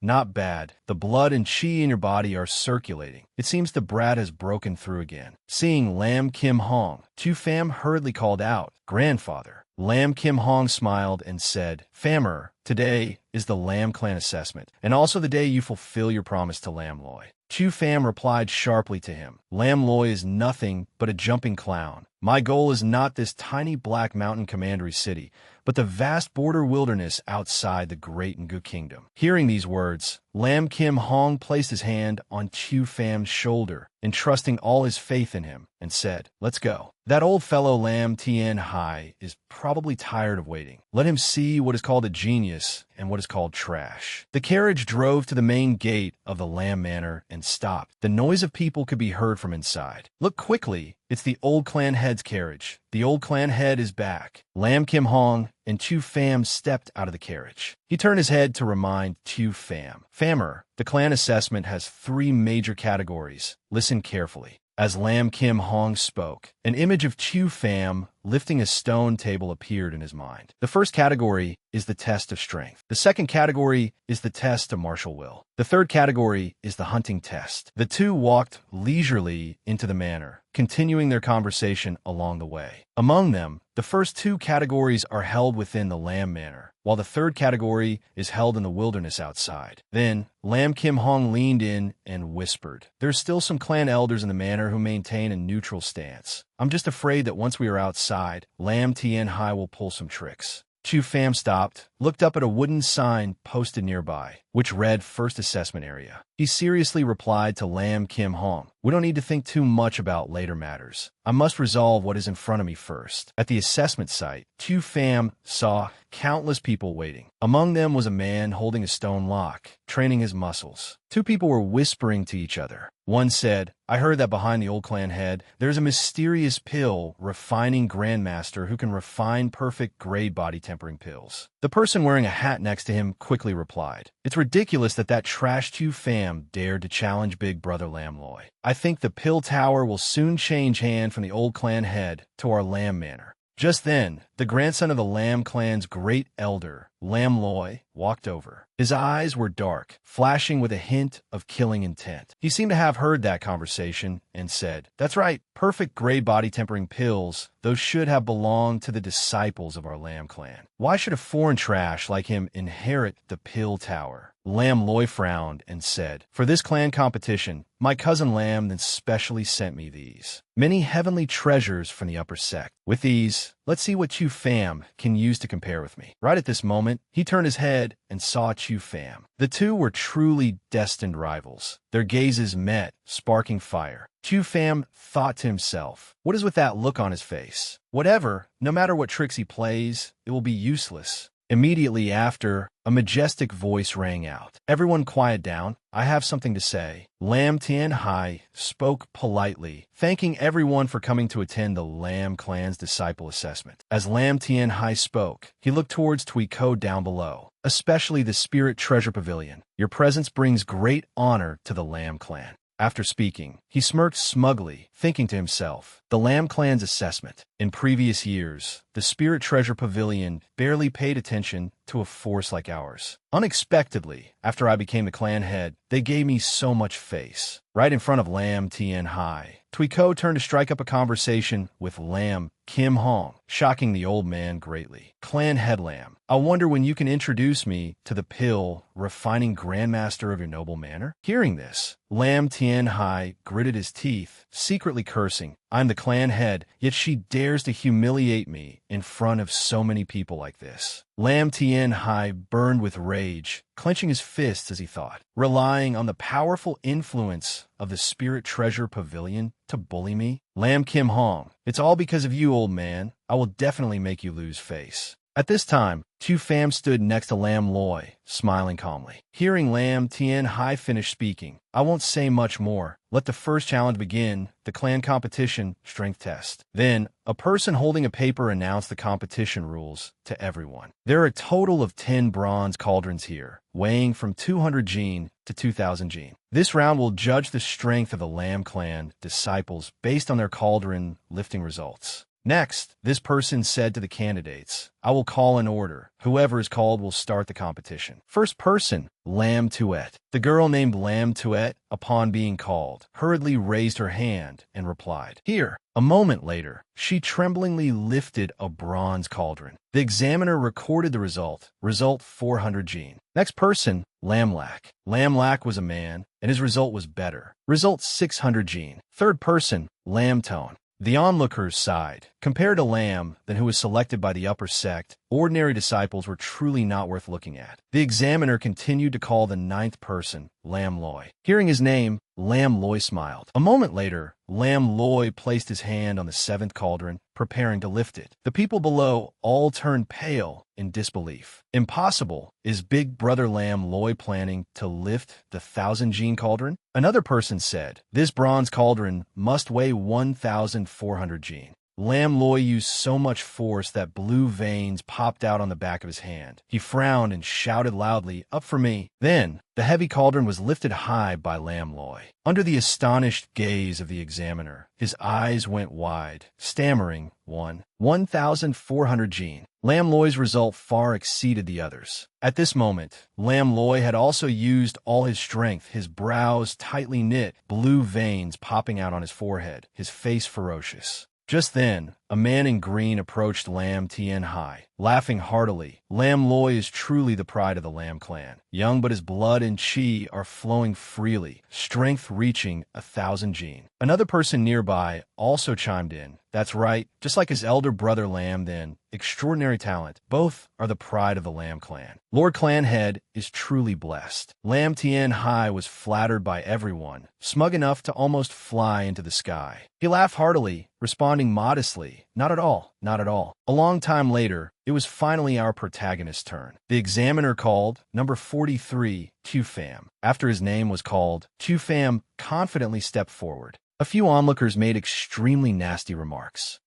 Not bad. The blood and qi in your body are circulating. It seems the brat has broken through again." Seeing Lam Kim Hong, Qiu Fam hurriedly called out, "Grandfather." Lam Kim Hong smiled and said, "Famer, today is the Lamb Clan assessment, and also the day you fulfill your promise to Lam Loy." Qiu Fam replied sharply to him, "Lam Loy is nothing but a jumping clown. My goal is not this tiny Black Mountain commandery city, but the vast border wilderness outside the great Ngu Kingdom." Hearing these words, Lam Kim Hong placed his hand on Qiu Fam's shoulder, entrusting all his faith in him, and said, "Let's go. That old fellow Lam Tien Hai is probably tired of waiting. Let him see what is called a genius and what is called trash. The carriage drove to the main gate of the Lamb Manor and stopped. The noise of people could be heard from inside. Look quickly. It's the old clan head's carriage. The old clan head is back. Lam Kim Hong and Chu Pham stepped out of the carriage. He turned his head to remind Chu Pham. Phamer, the clan assessment has 3 major categories. Listen carefully. As Lam Kim Hong spoke, an image of Chu Pham lifting a stone table appeared in his mind. The first category is the test of strength. The second category is the test of martial will. The third category is the hunting test. The two walked leisurely into the manor, continuing their conversation along the way. Among them, the first 2 categories are held within the Lamb Manor, while the third category is held in the wilderness outside. Then, Lam Kim Hong leaned in and whispered, "There's still some clan elders in the manor who maintain a neutral stance. I'm just afraid that once we are outside, Lam Tien Hai will pull some tricks." Chu Pham stopped, looked up at a wooden sign posted nearby, which read First Assessment Area. He seriously replied to Lam Kim Hong, "We don't need to think too much about later matters. I must resolve what is in front of me first." At the assessment site, Chu Pham saw countless people waiting. Among them was a man holding a stone lock, training his muscles. 2 people were whispering to each other. One said, "I heard that behind the old clan head, there's a mysterious pill refining grandmaster who can refine perfect grade body tempering pills." The person wearing a hat next to him quickly replied, "It's ridiculous that trash Chu Pham dared to challenge Big Brother Lam Loy. I think the pill tower will soon change hand from the old clan head to our Lamb Manor." Just then, the grandson of the Lamb clan's great elder, Lam Loy, walked over. His eyes were dark, flashing with a hint of killing intent. He seemed to have heard that conversation and said, "That's right, perfect gray body tempering pills, those should have belonged to the disciples of our Lamb clan. Why should a foreign trash like him inherit the pill tower?" Lam Loy frowned and said, "For this clan competition, my cousin Lam then specially sent me these. Many heavenly treasures from the upper sect. With these, let's see what Chu Pham can use to compare with me." Right at this moment, he turned his head and saw Chu Pham. The two were truly destined rivals. Their gazes met, sparking fire. Chu Pham thought to himself, "What is with that look on his face? Whatever, no matter what tricks he plays, it will be useless." Immediately after, a majestic voice rang out. "Everyone quiet down. I have something to say." Lam Tien Hai spoke politely, thanking everyone for coming to attend the Lam clan's disciple assessment. As Lam Tien Hai spoke, he looked towards Tui Ko down below, especially the Spirit Treasure Pavilion. "Your presence brings great honor to the Lam clan." After speaking, he smirked smugly, thinking to himself, the Lam clan's assessment. In previous years, the Spirit Treasure Pavilion barely paid attention to a force like ours. Unexpectedly, after I became the clan head, they gave me so much face. Right in front of Lam Tien Hai, Tui Ko turned to strike up a conversation with Lam Kim Hong, shocking the old man greatly. "Clan head Lam, I wonder when you can introduce me to the pill refining grandmaster of your noble manor?" Hearing this, Lam Tien Hai gritted his teeth, secretly cursing, "I'm the clan head, yet she dares to humiliate me in front of so many people like this." Lam Tien Hai burned with rage, clenching his fists as he thought, relying on the powerful influence of the Spirit Treasure Pavilion to bully me? Lam Kim Hong, it's all because of you, old man. I will definitely make you lose face. At this time, Chu Pham stood next to Lam Loy, smiling calmly. Hearing Lam Tien Hai finish speaking, "I won't say much more. Let the first challenge begin, the clan competition strength test." Then, a person holding a paper announced the competition rules to everyone. There are a total of 10 bronze cauldrons here, weighing from 200 jin to 2,000 jin. This round will judge the strength of the Lam clan disciples based on their cauldron lifting results. Next, this person said to the candidates, "I will call an order. Whoever is called will start the competition." First person, Lam Tuet. The girl named Lam Tuet, upon being called, hurriedly raised her hand and replied, "Here." A moment later, she tremblingly lifted a bronze cauldron. The examiner recorded the result. Result 400 jin. Next person, Lam Lak. Lam Lak was a man, and his result was better. Result 600 jin. Third person, Lam Tone. The onlookers sighed. Compared to Lam, then who was selected by the upper sect, ordinary disciples were truly not worth looking at. The examiner continued to call the ninth person Lam Loi. Hearing his name, Lam Loi smiled. A moment later, Lam Loi placed his hand on the seventh cauldron, preparing to lift it. The people below all turned pale in disbelief. Impossible. Is Big Brother Lam Loi planning to lift the 1,000-gene cauldron? Another person said, this bronze cauldron must weigh 1,400 gene. Lam Loi used so much force that blue veins popped out on the back of his hand. He frowned and shouted loudly, up for me. Then, the heavy cauldron was lifted high by Lam Loi. Under the astonished gaze of the examiner, his eyes went wide, stammering, 1,400 gene. Lam Loi's result far exceeded the others. At this moment, Lam Loi had also used all his strength, his brows tightly knit, blue veins popping out on his forehead, his face ferocious. Just then, a man in green approached Lam Tien Hai, laughing heartily. Lam Loi is truly the pride of the Lam clan. Young, but his blood and chi are flowing freely, strength reaching 1,000 gene. Another person nearby also chimed in. That's right, just like his elder brother Lam then. Extraordinary talent. Both are the pride of the Lam clan. Lord Clan Head is truly blessed. Lam Tien Hai was flattered by everyone, smug enough to almost fly into the sky. He laughed heartily, responding modestly, not at all, not at all. A long time later, it was finally our protagonist's turn. The examiner called number 43, Tu Pham. After his name was called, Tu Pham confidently stepped forward. A few onlookers made extremely nasty remarks.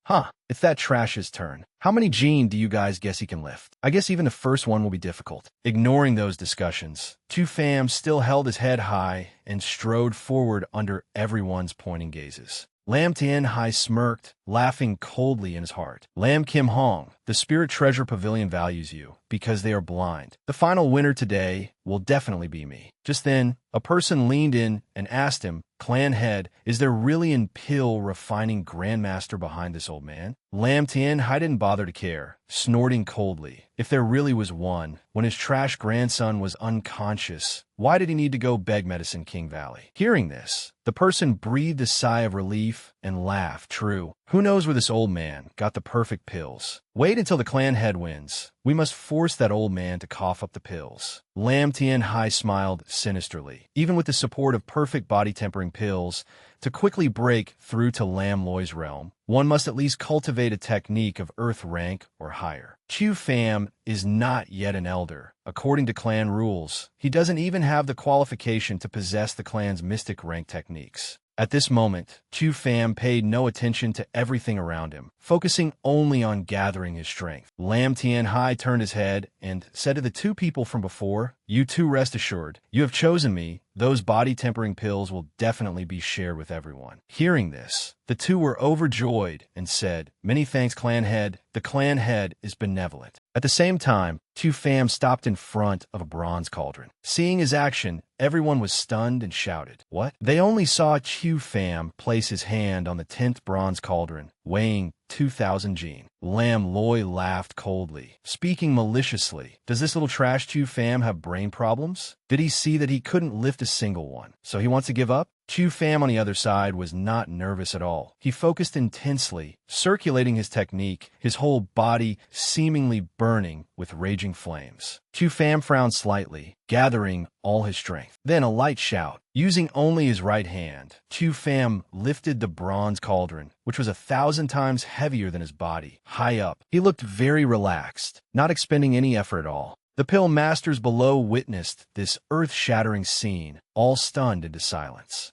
It's that trash's turn. How many gene do you guys guess he can lift? I guess even the first one will be difficult. Ignoring those discussions, Tu Pham still held his head high and strode forward under everyone's pointing gazes. Lam Tien Hai smirked, laughing coldly in his heart. Lam Kim Hong, the Spirit Treasure Pavilion values you because they are blind. The final winner today will definitely be me. Just then, a person leaned in and asked him, Clan Head, is there really an pill refining grandmaster behind this old man? Lam Tien Hai didn't bother to care, snorting coldly. If there really was one, when his trash grandson was unconscious, why did he need to go beg Medicine King Valley? Hearing this, the person breathed a sigh of relief and laughed. True. Who knows where this old man got the perfect pills? Wait until the clan head wins. We must force that old man to cough up the pills. Lam Tien Hai smiled sinisterly. Even with the support of perfect body-tempering pills, to quickly break through to Lam Loi's realm, one must at least cultivate a technique of earth rank or higher. Tu Pham is not yet an elder. According to clan rules, he doesn't even have the qualification to possess the clan's mystic rank techniques. At this moment, Tu Pham paid no attention to everything around him, focusing only on gathering his strength. Lam Tien Hai turned his head and said to the two people from before, you two rest assured, you have chosen me. Those body-tempering pills will definitely be shared with everyone. Hearing this, the two were overjoyed and said, many thanks, Clan Head. The Clan Head is benevolent. At the same time, Tu Pham stopped in front of a bronze cauldron. Seeing his action, everyone was stunned and shouted, what? They only saw Tu Pham place his hand on the 10th bronze cauldron, weighing 2,000 gene. Lam Loi laughed coldly, speaking maliciously. Does this little trash Tu Pham have brain problems? Did he see that he couldn't lift a single one, so he wants to give up? Tu Pham on the other side was not nervous at all. He focused intensely, circulating his technique, his whole body seemingly burning with raging flames. Tu Pham frowned slightly, gathering all his strength. Then a light shout. Using only his right hand, Tu Pham lifted the bronze cauldron, which was 1,000 times heavier than his body, high up. He looked very relaxed, not expending any effort at all. The pill masters below witnessed this earth-shattering scene, all stunned into silence.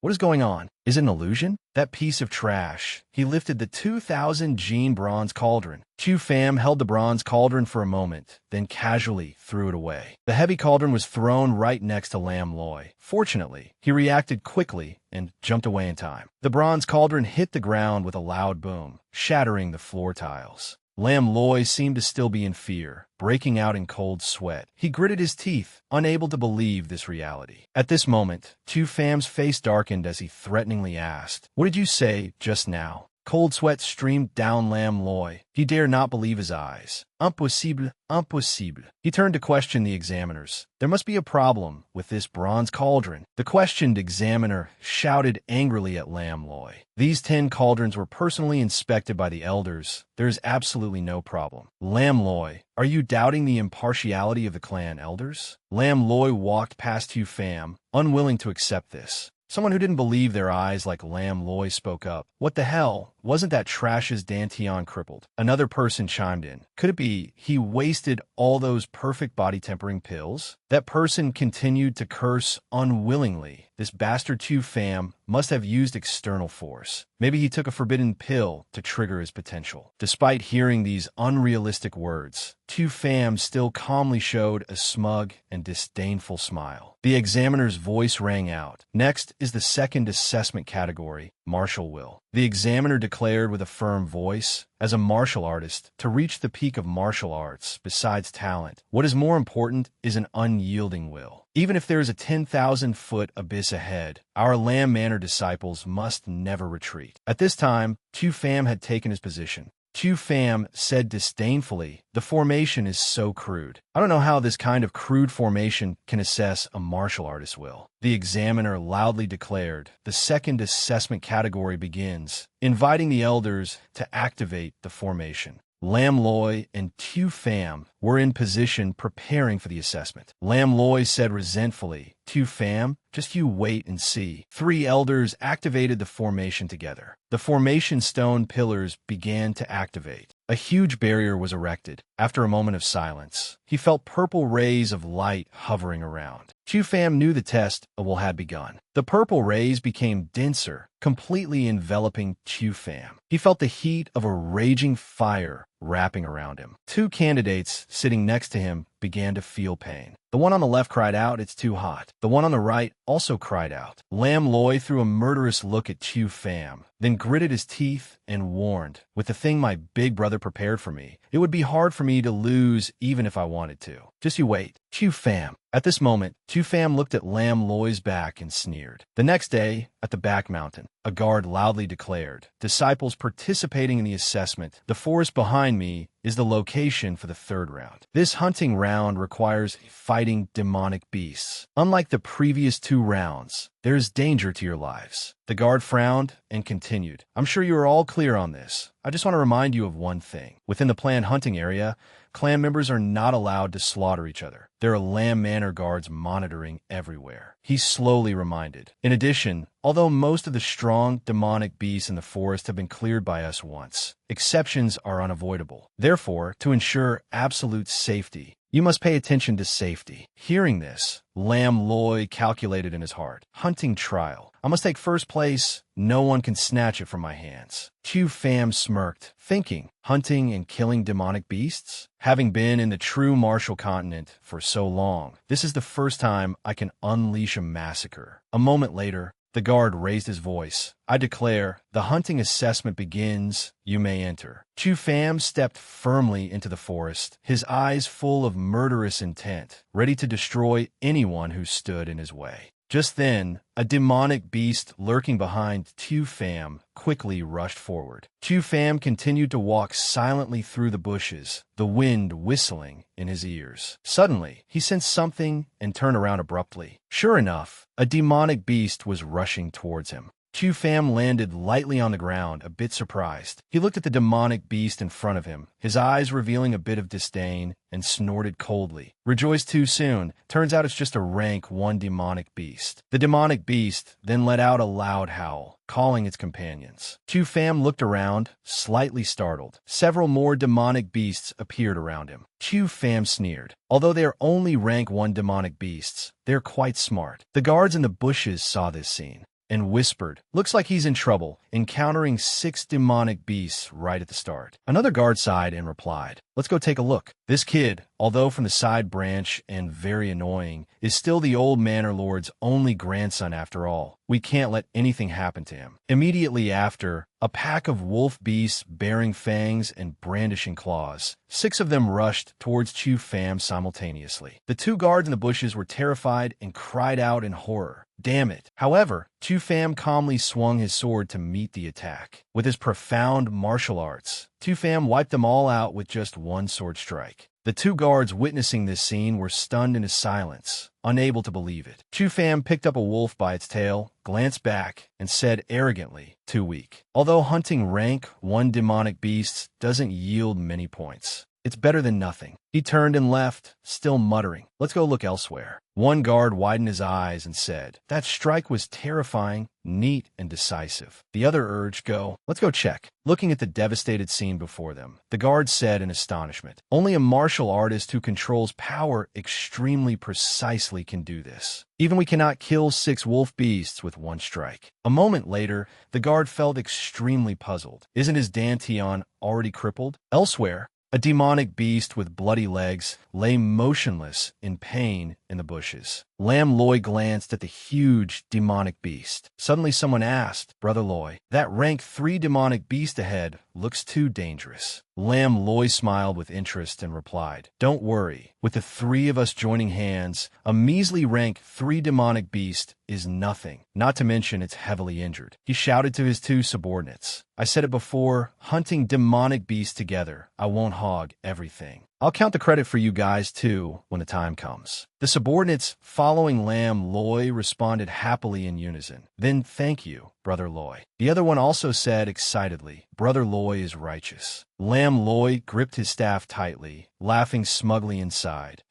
What is going on? Is it an illusion? That piece of trash. He lifted the 2,000 gene bronze cauldron. Tu Pham held the bronze cauldron for a moment, then casually threw it away. The heavy cauldron was thrown right next to Lam Loi. Fortunately, he reacted quickly and jumped away in time. The bronze cauldron hit the ground with a loud boom, shattering the floor tiles. Lam Loi seemed to still be in fear, breaking out in cold sweat. He gritted his teeth, unable to believe this reality. At this moment, Tu Pham's face darkened as he threateningly asked, what did you say just now? Cold sweat streamed down Lam Loi. He dared not believe his eyes. Impossible, impossible. He turned to question the examiners. There must be a problem with this bronze cauldron. The questioned examiner shouted angrily at Lam Loi. These 10 cauldrons were personally inspected by the elders. There is absolutely no problem. Lam Loi, are you doubting the impartiality of the clan elders? Lam Loi walked past Hu Pham, unwilling to accept this. Someone who didn't believe their eyes like Lam Loi spoke up. What the hell? Wasn't that Trash's Dantian crippled? Another person chimed in. Could it be he wasted all those perfect body-tempering pills? That person continued to curse unwillingly. This bastard Hu Pham must have used external force. Maybe he took a forbidden pill to trigger his potential. Despite hearing these unrealistic words, Hu Pham still calmly showed a smug and disdainful smile. The examiner's voice rang out. Next is the second assessment category, martial will. The examiner declared with a firm voice, as a martial artist, to reach the peak of martial arts, besides talent, what is more important is an unyielding will. Even if there is a 10,000-foot abyss ahead, our Lam Manor disciples must never retreat. At this time, Hu Pham had taken his position. Hu Pham said disdainfully, the formation is so crude. I don't know how this kind of crude formation can assess a martial artist's will. The examiner loudly declared, the second assessment category begins, inviting the elders to activate the formation. Lam Loi and Hu Pham were in position preparing for the assessment. Lam Loi said resentfully, Hu Pham, just you wait and see. 3 elders activated the formation together. The formation stone pillars began to activate. A huge barrier was erected. After a moment of silence, he felt purple rays of light hovering around. Hu Pham knew the test had begun. The purple rays became denser, completely enveloping Hu Pham. He felt the heat of a raging fire wrapping around him. 2 candidates sitting next to him began to feel pain. The one on the left cried out, it's too hot. The one on the right also cried out. Lam Loi threw a murderous look at Hu Pham, then gritted his teeth and warned, with the thing my big brother prepared for me, it would be hard for me to lose even if I wanted to. Just you wait. Hu Pham. At this moment, Hu Pham looked at Lam Loi's back and sneered. The next day, at the back mountain, a guard loudly declared, disciples participating in the assessment, the forest behind me is the location for the 3rd round. This hunting round requires fighting demonic beasts. Unlike the previous 2 rounds, there is danger to your lives. The guard frowned and continued. I'm sure you are all clear on this. I just want to remind you of one thing. Within the planned hunting area, clan members are not allowed to slaughter each other. There are Lam Manor guards monitoring everywhere. He slowly reminded. In addition, although most of the strong demonic beasts in the forest have been cleared by us once, exceptions are unavoidable. Therefore, to ensure absolute safety, you must pay attention to safety. Hearing this, Lam Loi calculated in his heart. Hunting trial. I must take first place. No one can snatch it from my hands. Hu Pham smirked, thinking, hunting and killing demonic beasts? Having been in the true martial continent for so long, this is the first time I can unleash a massacre. A moment later, the guard raised his voice. I declare, the hunting assessment begins. You may enter. Hu Pham stepped firmly into the forest, his eyes full of murderous intent, ready to destroy anyone who stood in his way. Just then, a demonic beast lurking behind Hu Pham quickly rushed forward. Hu Pham continued to walk silently through the bushes, the wind whistling in his ears. Suddenly, he sensed something and turned around abruptly. Sure enough, a demonic beast was rushing towards him. Hu Pham landed lightly on the ground, a bit surprised. He looked at the demonic beast in front of him, his eyes revealing a bit of disdain, and snorted coldly. Rejoiced too soon. Turns out it's just a rank 1 demonic beast. The demonic beast then let out a loud howl, calling its companions. Hu Pham looked around, slightly startled. Several more demonic beasts appeared around him. Hu Pham sneered. Although they are only rank 1 demonic beasts, they're quite smart. The guards in the bushes saw this scene and whispered, looks like he's in trouble, encountering 6 demonic beasts right at the start. Another guard sighed and replied, let's go take a look. This kid, although from the side branch and very annoying, is still the old manor lord's only grandson after all. We can't let anything happen to him. Immediately after, a pack of wolf beasts bearing fangs and brandishing claws. 6 of them rushed towards Hu Pham simultaneously. The 2 guards in the bushes were terrified and cried out in horror. Damn it. However, Chu Pham calmly swung his sword to meet the attack. With his profound martial arts, Chu Pham wiped them all out with just one sword strike. The two guards witnessing this scene were stunned into silence, unable to believe it. Chu Pham picked up a wolf by its tail, glanced back, and said arrogantly, "Too weak." Although hunting rank 1 demonic beasts doesn't yield many points, it's better than nothing. He turned and left, still muttering, "Let's go look elsewhere." One guard widened his eyes and said, "That strike was terrifying, neat, and decisive." The other urged, Let's go check." Looking at the devastated scene before them, the guard said in astonishment, "Only a martial artist who controls power extremely precisely can do this. Even we cannot kill 6 wolf beasts with one strike." A moment later, the guard felt extremely puzzled. Isn't his Dantian already crippled? Elsewhere, a demonic beast with bloody legs lay motionless in pain in the bushes. Lam Loi glanced at the huge demonic beast. Suddenly someone asked, "Brother Loi, that rank 3 demonic beast ahead looks too dangerous." Lam Loi smiled with interest and replied, "Don't worry. With the 3 of us joining hands, a measly rank 3 demonic beast is nothing. Not to mention it's heavily injured." He shouted to his 2 subordinates, "I said it before, hunting demonic beasts together, I won't hog everything. I'll count the credit for you guys too when the time comes." The subordinates following Lam Loi responded happily in unison. "Then thank you, Brother Loi." The other one also said excitedly, "Brother Loi is righteous." Lam Loi gripped his staff tightly, laughing smugly inside.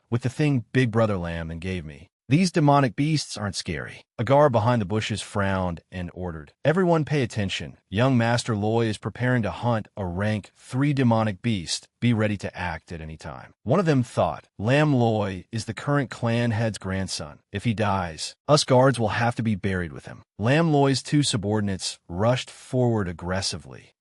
With the thing Big Brother Lam then gave me, these demonic beasts aren't scary." A guard behind the bushes frowned and ordered, "Everyone pay attention. Young Master Loi is preparing to hunt a rank 3 demonic beast. Be ready to act at any time." One of them thought, "Lam Loi is the current clan head's grandson. If he dies, us guards will have to be buried with him." Lam Loi's 2 subordinates rushed forward aggressively.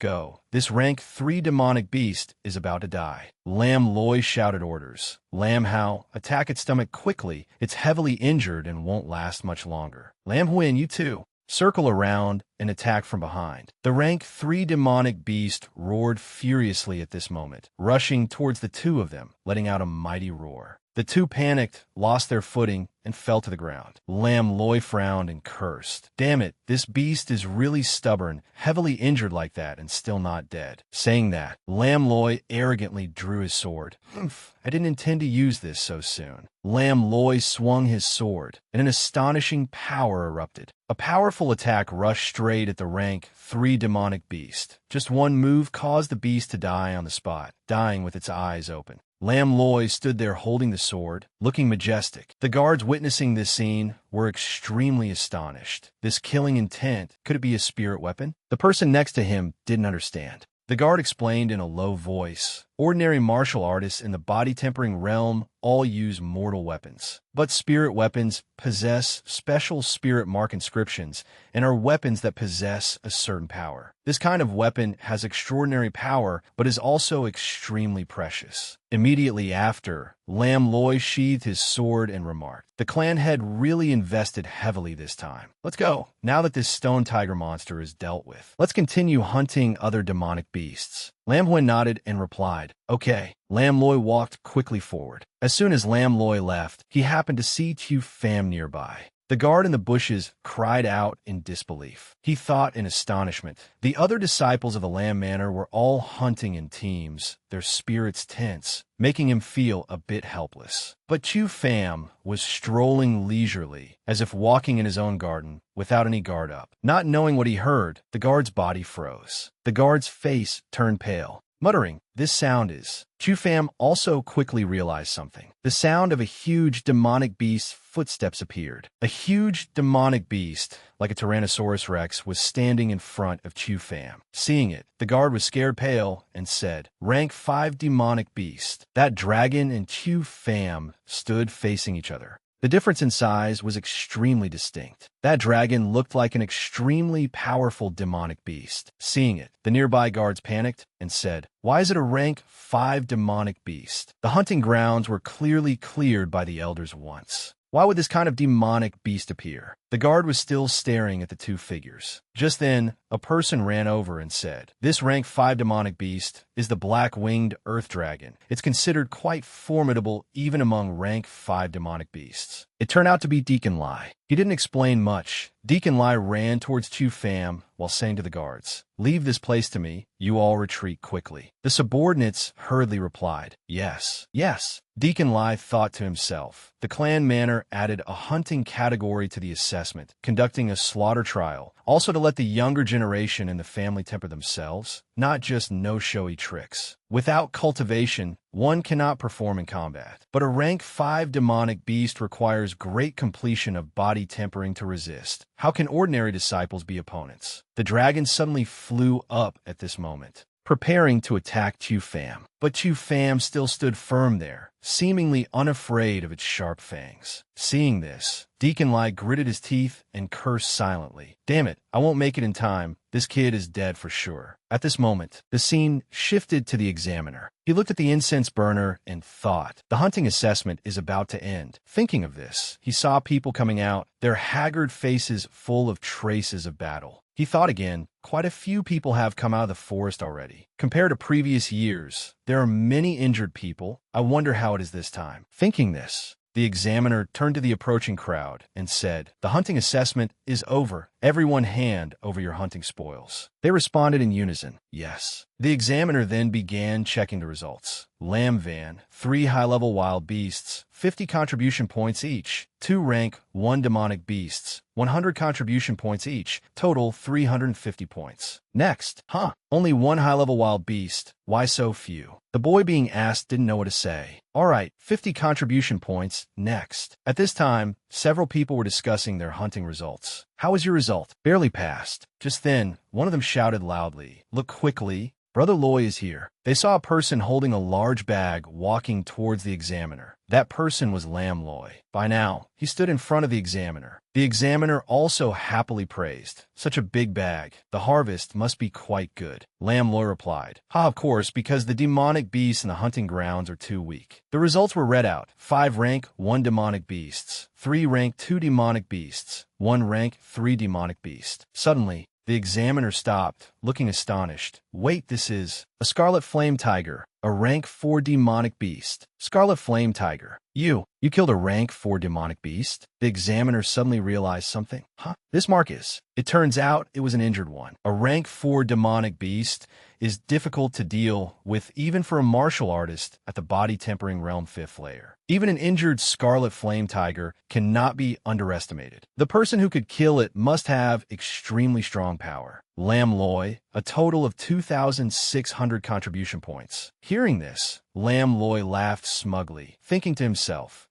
This rank 3 demonic beast is about to die." Lam Loi shouted orders. "Lam Hao, attack its stomach quickly. It's heavily injured and won't last much longer. Lam Huin, you too. Circle around and attack from behind." The rank 3 demonic beast roared furiously at this moment, rushing towards the 2 of them, letting out a mighty roar. The 2 panicked, lost their footing, and fell to the ground. Lam Loi frowned and cursed. "Damn it, this beast is really stubborn, heavily injured like that, and still not dead." Saying that, Lam Loi arrogantly drew his sword. "Humph, I didn't intend to use this so soon." Lam Loi swung his sword, and an astonishing power erupted. A powerful attack rushed straight at the rank 3 demonic beast. Just one move caused the beast to die on the spot, dying with its eyes open. Lam Loi stood there holding the sword, looking majestic. The guards witnessing this scene were extremely astonished. This killing intent, could it be a spirit weapon? The person next to him didn't understand. The guard explained in a low voice, "Ordinary martial artists in the body-tempering realm all use mortal weapons. But spirit weapons possess special spirit mark inscriptions and are weapons that possess a certain power. This kind of weapon has extraordinary power, but is also extremely precious." Immediately after, Lam Loi sheathed his sword and remarked, "The clan head really invested heavily this time. Let's go. Now that this stone tiger monster is dealt with, let's continue hunting other demonic beasts." Lam Huin nodded and replied, "Okay." Lam Loi walked quickly forward. As soon as Lam Loi left, he happened to see Chu Pham nearby. The guard in the bushes cried out in disbelief. He thought in astonishment. The other disciples of the Lam Manor were all hunting in teams, their spirits tense, making him feel a bit helpless. But Chu Pham was strolling leisurely, as if walking in his own garden, without any guard up. Not knowing what he heard, the guard's body froze. The guard's face turned pale. Muttering, "This sound is..." Chu Pham also quickly realized something. The sound of a huge demonic beast's footsteps appeared. A huge demonic beast, like a Tyrannosaurus Rex, was standing in front of Chu Pham. Seeing it, the guard was scared pale and said, "Rank 5 demonic beast." That dragon and Chu Pham stood facing each other. The difference in size was extremely distinct. That dragon looked like an extremely powerful demonic beast. Seeing it, the nearby guards panicked and said, "Why is it a rank 5 demonic beast? The hunting grounds were clearly cleared by the elders once. Why would this kind of demonic beast appear?" The guard was still staring at the two figures. Just then, a person ran over and said, "This rank 5 demonic beast is the black-winged earth dragon. It's considered quite formidable even among rank 5 demonic beasts." It turned out to be Deacon Lai. He didn't explain much. Deacon Lai ran towards Chu Pham while saying to the guards, "Leave this place to me. You all retreat quickly." The subordinates hurriedly replied, "Yes, yes." Deacon Lai thought to himself. The clan manor added a hunting category to the assessment, conducting a slaughter trial, also to let the younger generation in the family temper themselves, not just no-showy tricks. Without cultivation, one cannot perform in combat. But a rank 5 demonic beast requires great completion of body tempering to resist. How can ordinary disciples be opponents? The dragon suddenly flew up at this moment, preparing to attack Chu Pham. But Chu Pham still stood firm there, seemingly unafraid of its sharp fangs. Seeing this, Deacon Lai gritted his teeth and cursed silently. "Damn it, I won't make it in time. This kid is dead for sure." At this moment, the scene shifted to the examiner. He looked at the incense burner and thought, the hunting assessment is about to end. Thinking of this, he saw people coming out, their haggard faces full of traces of battle. He thought again, quite a few people have come out of the forest already. Compared to previous years, there are many injured people. I wonder how it is this time. Thinking this, the examiner turned to the approaching crowd and said, "The hunting assessment is over. Everyone hand over your hunting spoils." They responded in unison, "Yes." The examiner then began checking the results. Lamb Van, 3 high-level wild beasts, 50 contribution points each. 2 rank 1 demonic beasts, 100 contribution points each. Total 350 points. Next, only 1 high-level wild beast. Why so few? The boy being asked didn't know what to say. All right, 50 contribution points. Next. At this time, several people were discussing their hunting results. "How was your result?" "Barely passed." Just then, one of them shouted loudly, "Look quickly. Brother Loy is here." They saw a person holding a large bag walking towards the examiner. That person was Lam Loy. By now, he stood in front of the examiner. The examiner also happily praised, "Such a big bag. The harvest must be quite good." Lam Loy replied, "Of course, because the demonic beasts in the hunting grounds are too weak." The results were read out. 5 rank 1 demonic beasts, 3 rank 2 demonic beasts, 1 rank 3 demonic beast. Suddenly, the examiner stopped, looking astonished. "Wait, this is a scarlet flame tiger, a rank 4 demonic beast." "Scarlet flame tiger? You killed a rank 4 demonic beast?" The examiner suddenly realized something. This Marcus. It turns out it was an injured one. A rank 4 demonic beast is difficult to deal with even for a martial artist at the body tempering realm 5th layer. Even an injured scarlet flame tiger cannot be underestimated. The person who could kill it must have extremely strong power. Lam Loy, a total of 2,600 contribution points. Hearing this, Lam Loy laughed smugly, thinking to himself,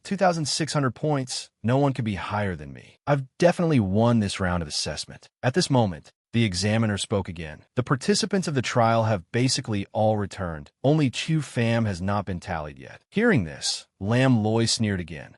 2,600 points? No one could be higher than me. I've definitely won this round of assessment. At this moment, the examiner spoke again. "The participants of the trial have basically all returned. Only Chu Pham has not been tallied yet." Hearing this, Lam Loy sneered again.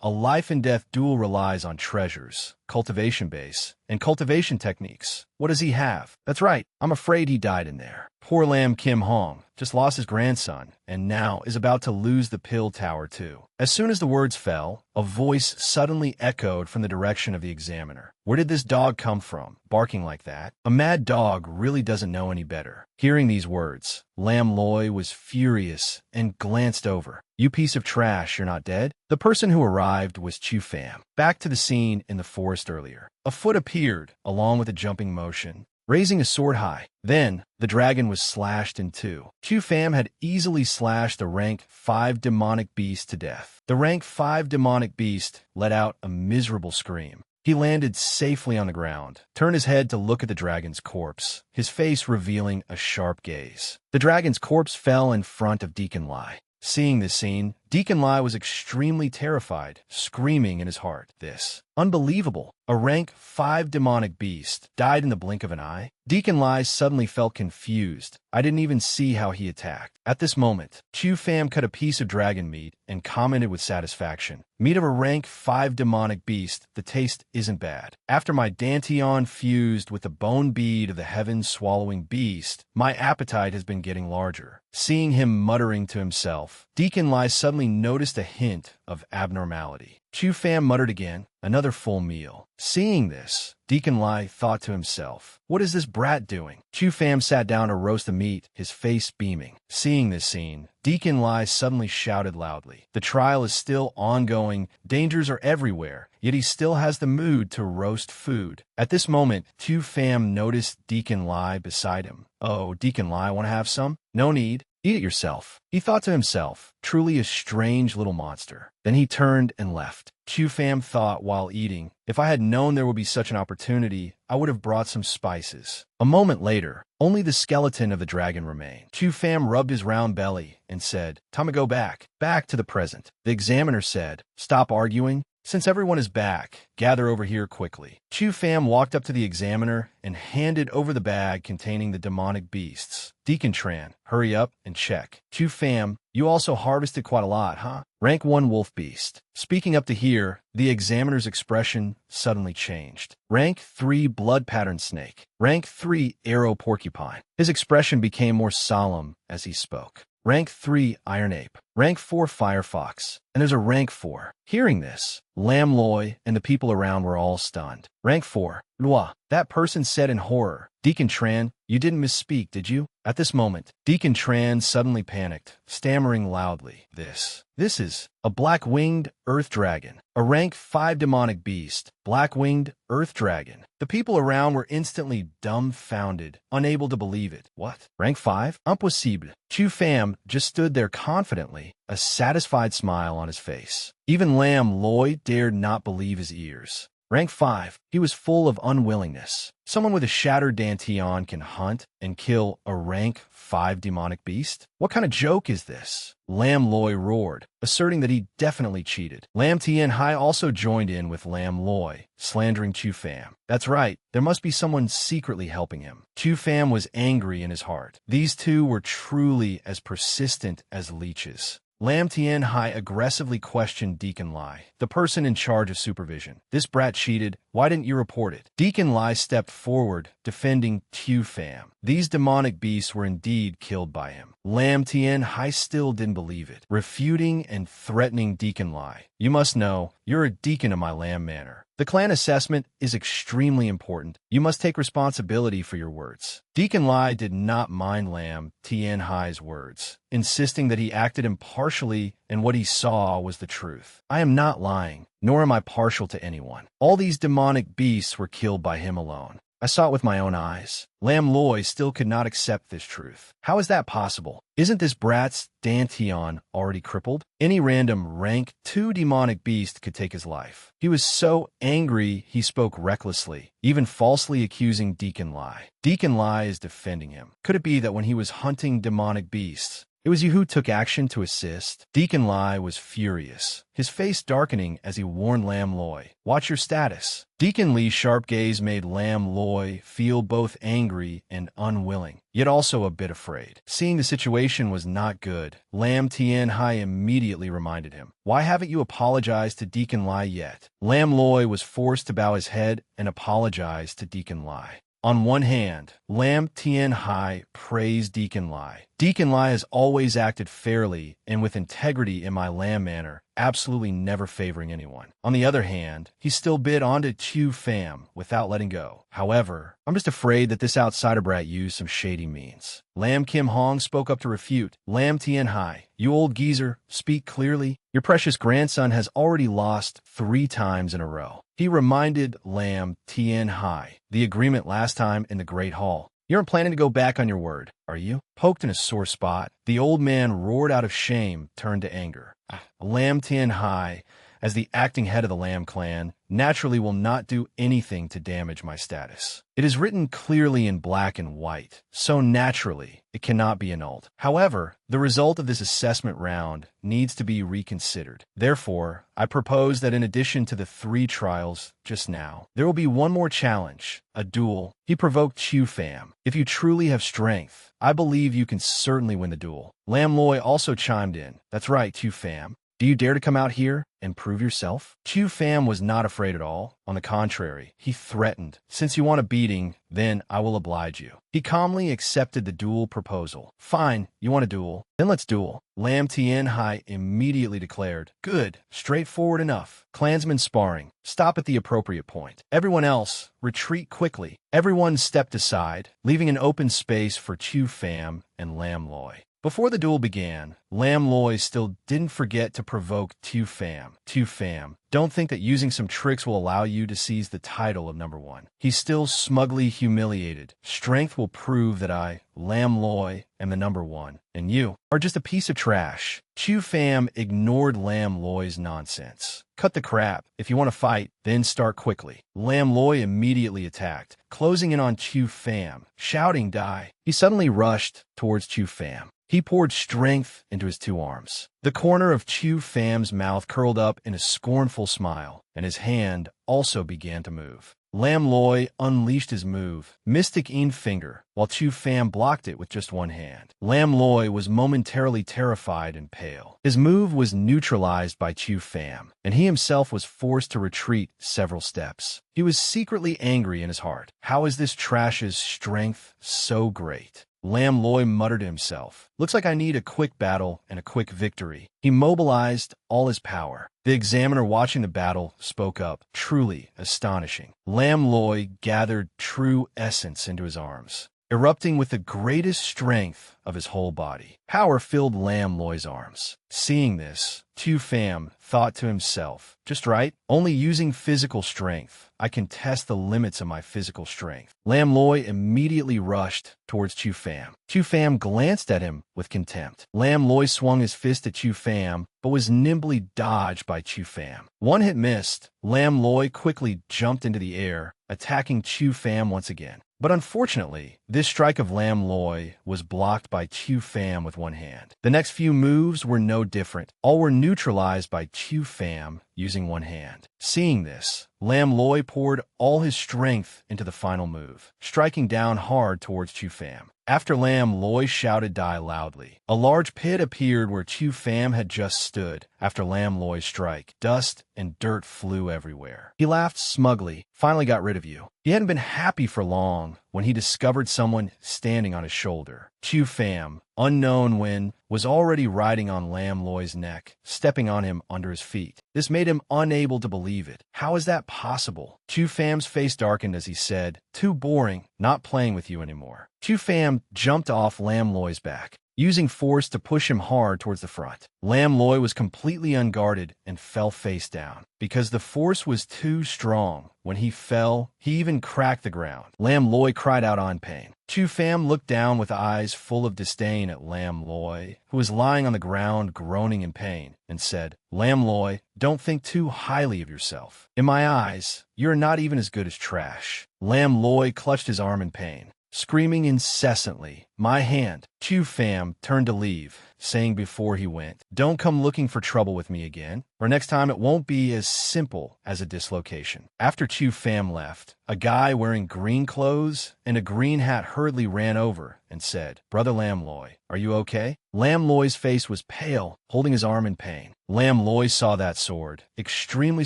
A life-and-death duel relies on treasures, cultivation base, and cultivation techniques. What does he have? That's right, I'm afraid he died in there. Poor Lam Kim Hong just lost his grandson, and now is about to lose the pill tower too. As soon as the words fell, a voice suddenly echoed from the direction of the examiner. "Where did this dog come from, barking like that? A mad dog really doesn't know any better." Hearing these words, Lam Loy was furious and glanced over. "You piece of trash, you're not dead?" The person who arrived was Chu Pham. Back to the scene in the forest earlier. A foot appeared, along with a jumping motion, raising a sword high. Then, the dragon was slashed in two. Chu Pham had easily slashed the rank 5 demonic beast to death. The rank 5 demonic beast let out a miserable scream. He landed safely on the ground, turned his head to look at the dragon's corpse, his face revealing a sharp gaze. The dragon's corpse fell in front of Deacon Lai. Seeing this scene, Deacon Lai was extremely terrified, screaming in his heart, "This unbelievable! A rank 5 demonic beast died in the blink of an eye?" Deacon Lai suddenly felt confused. I didn't even see how he attacked. At this moment, Chu Pham cut a piece of dragon meat and commented with satisfaction, "Meat of a rank 5 demonic beast, the taste isn't bad. After my dantian fused with the bone bead of the heaven-swallowing beast, my appetite has been getting larger." Seeing him muttering to himself, Deacon Lai suddenly suddenly noticed a hint of abnormality. Chu Pham muttered again, another full meal. Seeing this, Deacon Lai thought to himself, what is this brat doing? Chu Pham sat down to roast the meat, his face beaming. Seeing this scene, Deacon Lai suddenly shouted loudly. The trial is still ongoing, dangers are everywhere, yet he still has the mood to roast food. At this moment, Chu Pham noticed Deacon Lai beside him. Oh, Deacon Lai, want to have some? No need. Eat it yourself. He thought to himself, truly a strange little monster. Then he turned and left. Chu Pham thought while eating, if I had known there would be such an opportunity, I would have brought some spices. A moment later, only the skeleton of the dragon remained. Chu Pham rubbed his round belly and said, time to go back to the present. The examiner said, stop arguing. Since everyone is back, gather over here quickly. Chu Pham walked up to the examiner and handed over the bag containing the demonic beasts. Deacon Tran, hurry up and check. Chu Pham, you also harvested quite a lot, huh? Rank 1 wolf beast. Speaking up to here, the examiner's expression suddenly changed. Rank 3 blood pattern snake. Rank 3 arrow porcupine. His expression became more solemn as he spoke. Rank 3 iron ape. Rank 4 firefox. And there's a rank 4. Hearing this, Lam Loi and the people around were all stunned. Rank 4. Lua. That person said in horror. Deacon Tran, you didn't misspeak, did you? At this moment, Deacon Tran suddenly panicked, stammering loudly. This is a black-winged earth dragon. A rank 5 demonic beast. Black-winged earth dragon. The people around were instantly dumbfounded, unable to believe it. What? Rank 5? Impossible. Chu Pham just stood there confidently, a satisfied smile on his face. Even Lam Loi dared not believe his ears. Rank 5, he was full of unwillingness. Someone with a shattered dantian can hunt and kill a rank 5 demonic beast? What kind of joke is this? Lam Loi roared, asserting that he definitely cheated. Lam Tien Hai also joined in with Lam Loi, slandering Chu Pham. That's right, there must be someone secretly helping him. Chu Pham was angry in his heart. These two were truly as persistent as leeches. Lam Tien Hai aggressively questioned Deacon Lai, the person in charge of supervision. This brat cheated. Why didn't you report it? Deacon Lai stepped forward, defending Chu Pham. These demonic beasts were indeed killed by him. Lam Tien Hai still didn't believe it, refuting and threatening Deacon Lai. You must know, you're a deacon of my Lam Manor. The clan assessment is extremely important. You must take responsibility for your words. Deacon Lai did not mind Lam Tien Hai's words, insisting that he acted impartially and what he saw was the truth. I am not lying, nor am I partial to anyone. All these demonic beasts were killed by him alone. I saw it with my own eyes. Lam Loi still could not accept this truth. How is that possible? Isn't this brat's dantian already crippled? Any random rank 2 demonic beast could take his life. He was so angry he spoke recklessly, even falsely accusing Deacon Lai. Deacon Lai is defending him. Could it be that when he was hunting demonic beasts, it was you who took action to assist? Deacon Lai was furious, his face darkening as he warned Lam Loi, watch your status. Deacon Li's sharp gaze made Lam Loi feel both angry and unwilling, yet also a bit afraid. Seeing the situation was not good, Lam Tien Hai immediately reminded him, why haven't you apologized to Deacon Lai yet? Lam Loi was forced to bow his head and apologize to Deacon Lai. On one hand, Lam Tien Hai praised Deacon Lai. Deacon Lai has always acted fairly and with integrity in my Lam Manor, absolutely never favoring anyone. On the other hand, he still bit onto Chu Pham without letting go. However, I'm just afraid that this outsider brat used some shady means. Lam Kim Hong spoke up to refute. Lam Tien Hai, you old geezer, speak clearly. Your precious grandson has already lost 3 times in a row. He reminded Lam Tien Hai the agreement last time in the Great Hall. You aren't planning to go back on your word, are you? Poked in a sore spot, the old man roared out of shame, turned to anger. Lam Tien Hai, as the acting head of the Lam clan, naturally will not do anything to damage my status. It is written clearly in black and white, so naturally it cannot be annulled. However, the result of this assessment round needs to be reconsidered. Therefore, I propose that in addition to the 3 trials just now, there will be one more challenge, a duel. He provoked Chu Pham. If you truly have strength, I believe you can certainly win the duel. Lam Loi also chimed in. That's right, Chu Pham. Do you dare to come out here and prove yourself? Chu Fam was not afraid at all. On the contrary, he threatened, since you want a beating, then I will oblige you. He calmly accepted the duel proposal. Fine, you want a duel? Then let's duel. Lam Tien Hai immediately declared. Good, straightforward enough. Clansmen sparring. Stop at the appropriate point. Everyone else, retreat quickly. Everyone stepped aside, leaving an open space for Chu Fam and Lam Loi. Before the duel began, Lam Loi still didn't forget to provoke Chu Fam. Chu Fam, don't think that using some tricks will allow you to seize the title of #1. He's still smugly humiliated. Strength will prove that I, Lam Loi, am the #1, and you are just a piece of trash. Chu Fam ignored Lam Loi's nonsense. Cut the crap. If you want to fight, then start quickly. Lam Loi immediately attacked, closing in on Chu Fam, shouting die. He suddenly rushed towards Chu Fam. He poured strength into his two arms. The corner of Chu Fam's mouth curled up in a scornful smile, and his hand also began to move. Lam Loi unleashed his move, Mystic In Finger, while Chu Fam blocked it with just one hand. Lam Loi was momentarily terrified and pale. His move was neutralized by Chu Fam, and he himself was forced to retreat several steps. He was secretly angry in his heart. How is this trash's strength so great? Lam Loi muttered to himself. Looks like I need a quick battle and a quick victory. He mobilized all his power. The examiner watching the battle spoke up. Truly astonishing. Lam Loi gathered true essence into his arms, erupting with the greatest strength of his whole body. Power filled Lam Loi's arms. Seeing this, Chu Fam thought to himself, just right, only using physical strength, I can test the limits of my physical strength. Lam Loi immediately rushed towards Chu Fam. Chu Fam glanced at him with contempt. Lam Loi swung his fist at Chu Fam, but was nimbly dodged by Chu Fam. One hit missed. Lam Loi quickly jumped into the air, attacking Chu Fam once again. But unfortunately, this strike of Lam Loi was blocked by Chu Fam with one hand. The next few moves were no different. All were neutralized by Chu Fam using one hand. Seeing this, Lam Loi poured all his strength into the final move, striking down hard towards Chu Fam. After Lam Loi shouted die loudly, a large pit appeared where Chu Fam had just stood. After Lam Loi's strike, dust and dirt flew everywhere. He laughed smugly. Finally got rid of you. He hadn't been happy for long when he discovered someone standing on his shoulder. Chu Fam, unknown when, was already riding on Lam Loi's neck, stepping on him under his feet. This made him unable to believe it. How is that possible? Chu Fam's face darkened as he said, too boring, not playing with you anymore. Chu Fam jumped off Lam Loi's back, using force to push him hard towards the front. Lam Loi was completely unguarded and fell face down. Because the force was too strong, when he fell, he even cracked the ground. Lam Loi cried out on pain. Chu Fam looked down with eyes full of disdain at Lam Loi, who was lying on the ground groaning in pain, and said, Lam Loi, don't think too highly of yourself. In my eyes, you're not even as good as trash. Lam Loi clutched his arm in pain, screaming incessantly, my hand. Chu Fam turned to leave, saying before he went, don't come looking for trouble with me again, or next time it won't be as simple as a dislocation. After Chu Fam left, a guy wearing green clothes and a green hat hurriedly ran over and said, Brother Lam Loi, are you okay? Lam Loi's face was pale, holding his arm in pain. Lam Loi saw that sword. Extremely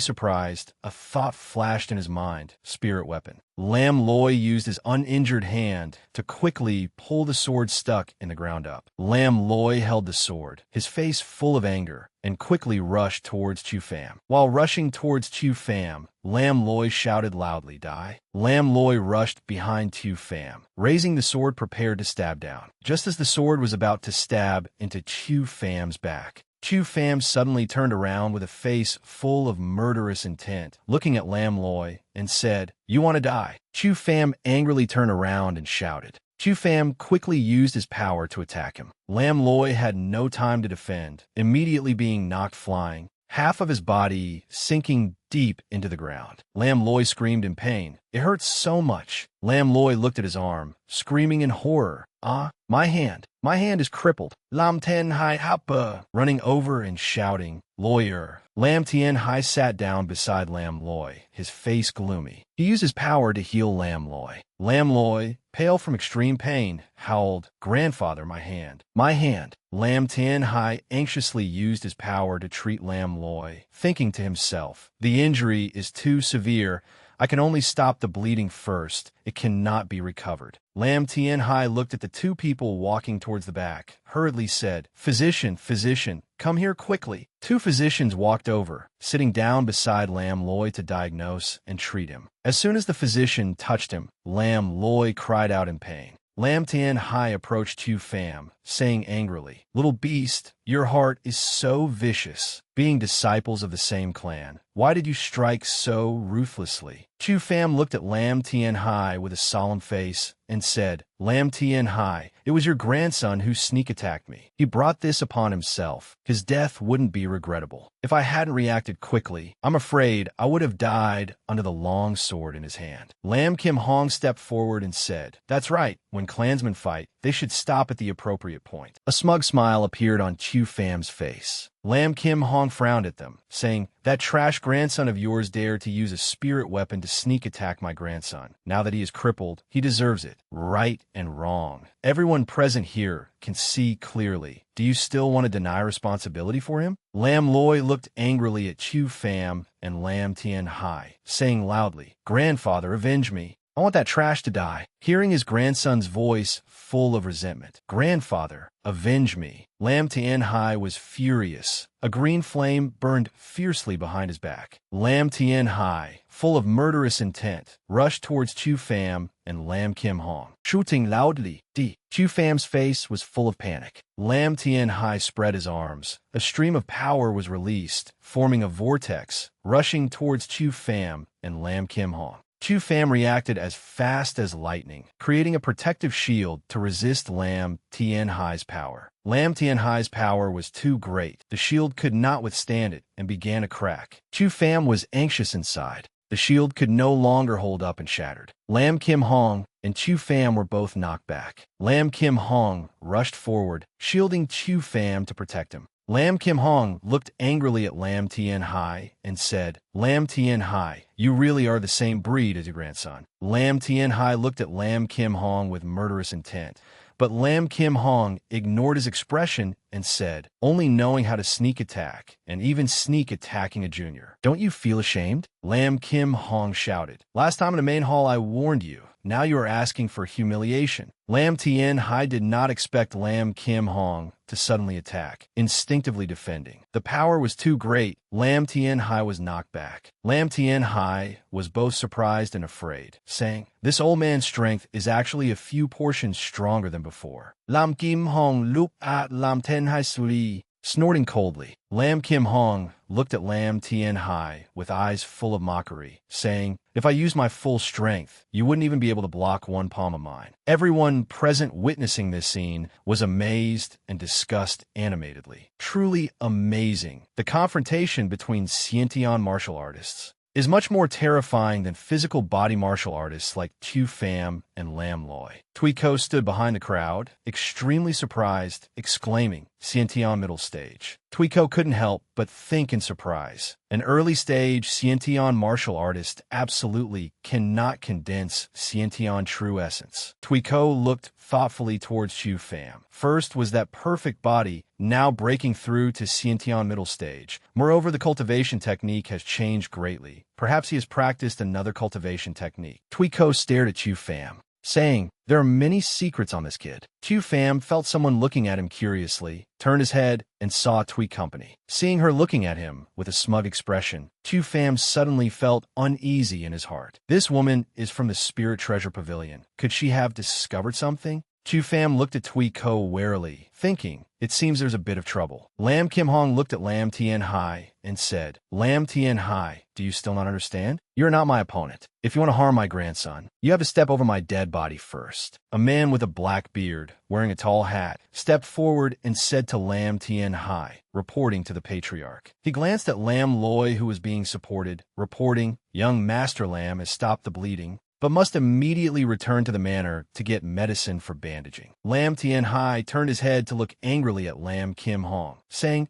surprised, a thought flashed in his mind, spirit weapon. Lam Loi used his uninjured hand to quickly pull the sword stuck in the ground up. Lam Loi held the sword, his face full of anger, and quickly rushed towards Chu Fam. While rushing towards Chu Fam, Lam Loi shouted loudly, die. Lam Loi rushed behind Chu Fam, raising the sword prepared to stab down. Just as the sword was about to stab into Chu Fam's back, Chu Fam suddenly turned around with a face full of murderous intent, looking at Lam Loi, and said, you want to die? Chu Fam angrily turned around and shouted. Chu Fam quickly used his power to attack him. Lam Loi had no time to defend, immediately being knocked flying, half of his body sinking deep into the ground. Lam Loi screamed in pain. It hurt so much. Lam Loi looked at his arm, screaming in horror. Ah, my hand. My hand is crippled. Lam Tien Hai Hapa. Running over and shouting, Lawyer. Lam Tien Hai sat down beside Lam Loi, his face gloomy. He used his power to heal Lam Loi. Lam Loi, pale from extreme pain, howled, Grandfather, my hand. My hand. Lam Tien Hai anxiously used his power to treat Lam Loi, thinking to himself, the injury is too severe. I can only stop the bleeding first. It cannot be recovered. Lam Tien Hai looked at the two people walking towards the back, hurriedly said, Physician, physician, come here quickly. Two physicians walked over, sitting down beside Lam Loi to diagnose and treat him. As soon as the physician touched him, Lam Loi cried out in pain. Lam Tien Hai approached Chu Pham, saying angrily, Little beast, your heart is so vicious. Being disciples of the same clan, why did you strike so ruthlessly? Chu Pham looked at Lam Tien Hai with a solemn face and said, Lam Tien Hai, it was your grandson who sneak attacked me. He brought this upon himself. His death wouldn't be regrettable. If I hadn't reacted quickly, I'm afraid I would have died under the long sword in his hand. Lam Kim Hong stepped forward and said, That's right, when clansmen fight, they should stop at the appropriate point. A smug smile appeared on Chu Pham's face. Lam Kim Hong frowned at them, saying, That trash grandson of yours dared to use a spirit weapon to sneak attack my grandson. Now that he is crippled, he deserves it. Right and wrong. Everyone present here can see clearly. Do you still want to deny responsibility for him? Lam Loi looked angrily at Chu Pham and Lam Tien Hai, saying loudly, Grandfather, avenge me. I want that trash to die. Hearing his grandson's voice full of resentment. Grandfather, avenge me. Lam Tien Hai was furious. A green flame burned fiercely behind his back. Lam Tien Hai, full of murderous intent, rushed towards Chu Pham and Lam Kim Hong, shooting loudly. Chu Pham's face was full of panic. Lam Tien Hai spread his arms. A stream of power was released, forming a vortex, rushing towards Chu Pham and Lam Kim Hong. Chu Pham reacted as fast as lightning, creating a protective shield to resist Lam Tien Hai's power. Lam Tien Hai's power was too great. The shield could not withstand it and began to crack. Chu Pham was anxious inside. The shield could no longer hold up and shattered. Lam Kim Hong and Chu Pham were both knocked back. Lam Kim Hong rushed forward, shielding Chu Pham to protect him. Lam Kim Hong looked angrily at Lam Tien Hai and said, Lam Tien Hai, you really are the same breed as your grandson. Lam Tien Hai looked at Lam Kim Hong with murderous intent. But Lam Kim Hong ignored his expression and said, only knowing how to sneak attack, and even sneak attacking a junior. Don't you feel ashamed? Lam Kim Hong shouted. Last time in the main hall I warned you. Now you are asking for humiliation. Lam Tien Hai did not expect Lam Kim Hong to suddenly attack, instinctively defending. The power was too great. Lam Tien Hai was knocked back. Lam Tien Hai was both surprised and afraid, saying, This old man's strength is actually a few portions stronger than before. Lam Kim Hong looked at Lam Tien Hai slowly, snorting coldly. Lam Kim Hong looked at Lam Tien Hai with eyes full of mockery, saying, If I used my full strength, you wouldn't even be able to block one palm of mine. Everyone present witnessing this scene was amazed and discussed animatedly. Truly amazing. The confrontation between Xiantian martial artists is much more terrifying than physical body martial artists like Chu Pham and Lam Loi. Tui Ko stood behind the crowd, extremely surprised, exclaiming, Xiantian middle stage. Tui Ko couldn't help but think in surprise. An early stage Xiantian martial artist absolutely cannot condense Xiantian true essence. Tui Ko looked thoughtfully towards Chu Pham. First was that perfect body, now breaking through to Xiantian middle stage. Moreover, the cultivation technique has changed greatly. Perhaps he has practiced another cultivation technique. Tui Ko stared at Chu Pham, saying, There are many secrets on this kid. Chu Pham felt someone looking at him curiously, turned his head, and saw Tui Company. Seeing her looking at him with a smug expression, Chu Pham suddenly felt uneasy in his heart. This woman is from the Spirit Treasure Pavilion. Could she have discovered something? Chu Pham looked at Tui Ko warily, thinking, It seems there's a bit of trouble. Lam Kim Hong looked at Lam Tien Hai and said, Lam Tien Hai, do you still not understand? You're not my opponent. If you want to harm my grandson, you have to step over my dead body first. A man with a black beard, wearing a tall hat, stepped forward and said to Lam Tien Hai, reporting to the patriarch. He glanced at Lam Loi, who was being supported, reporting, young Master Lam has stopped the bleeding, but must immediately return to the manor to get medicine for bandaging. Lam Tien Hai turned his head to look angrily at Lam Kim Hong, saying,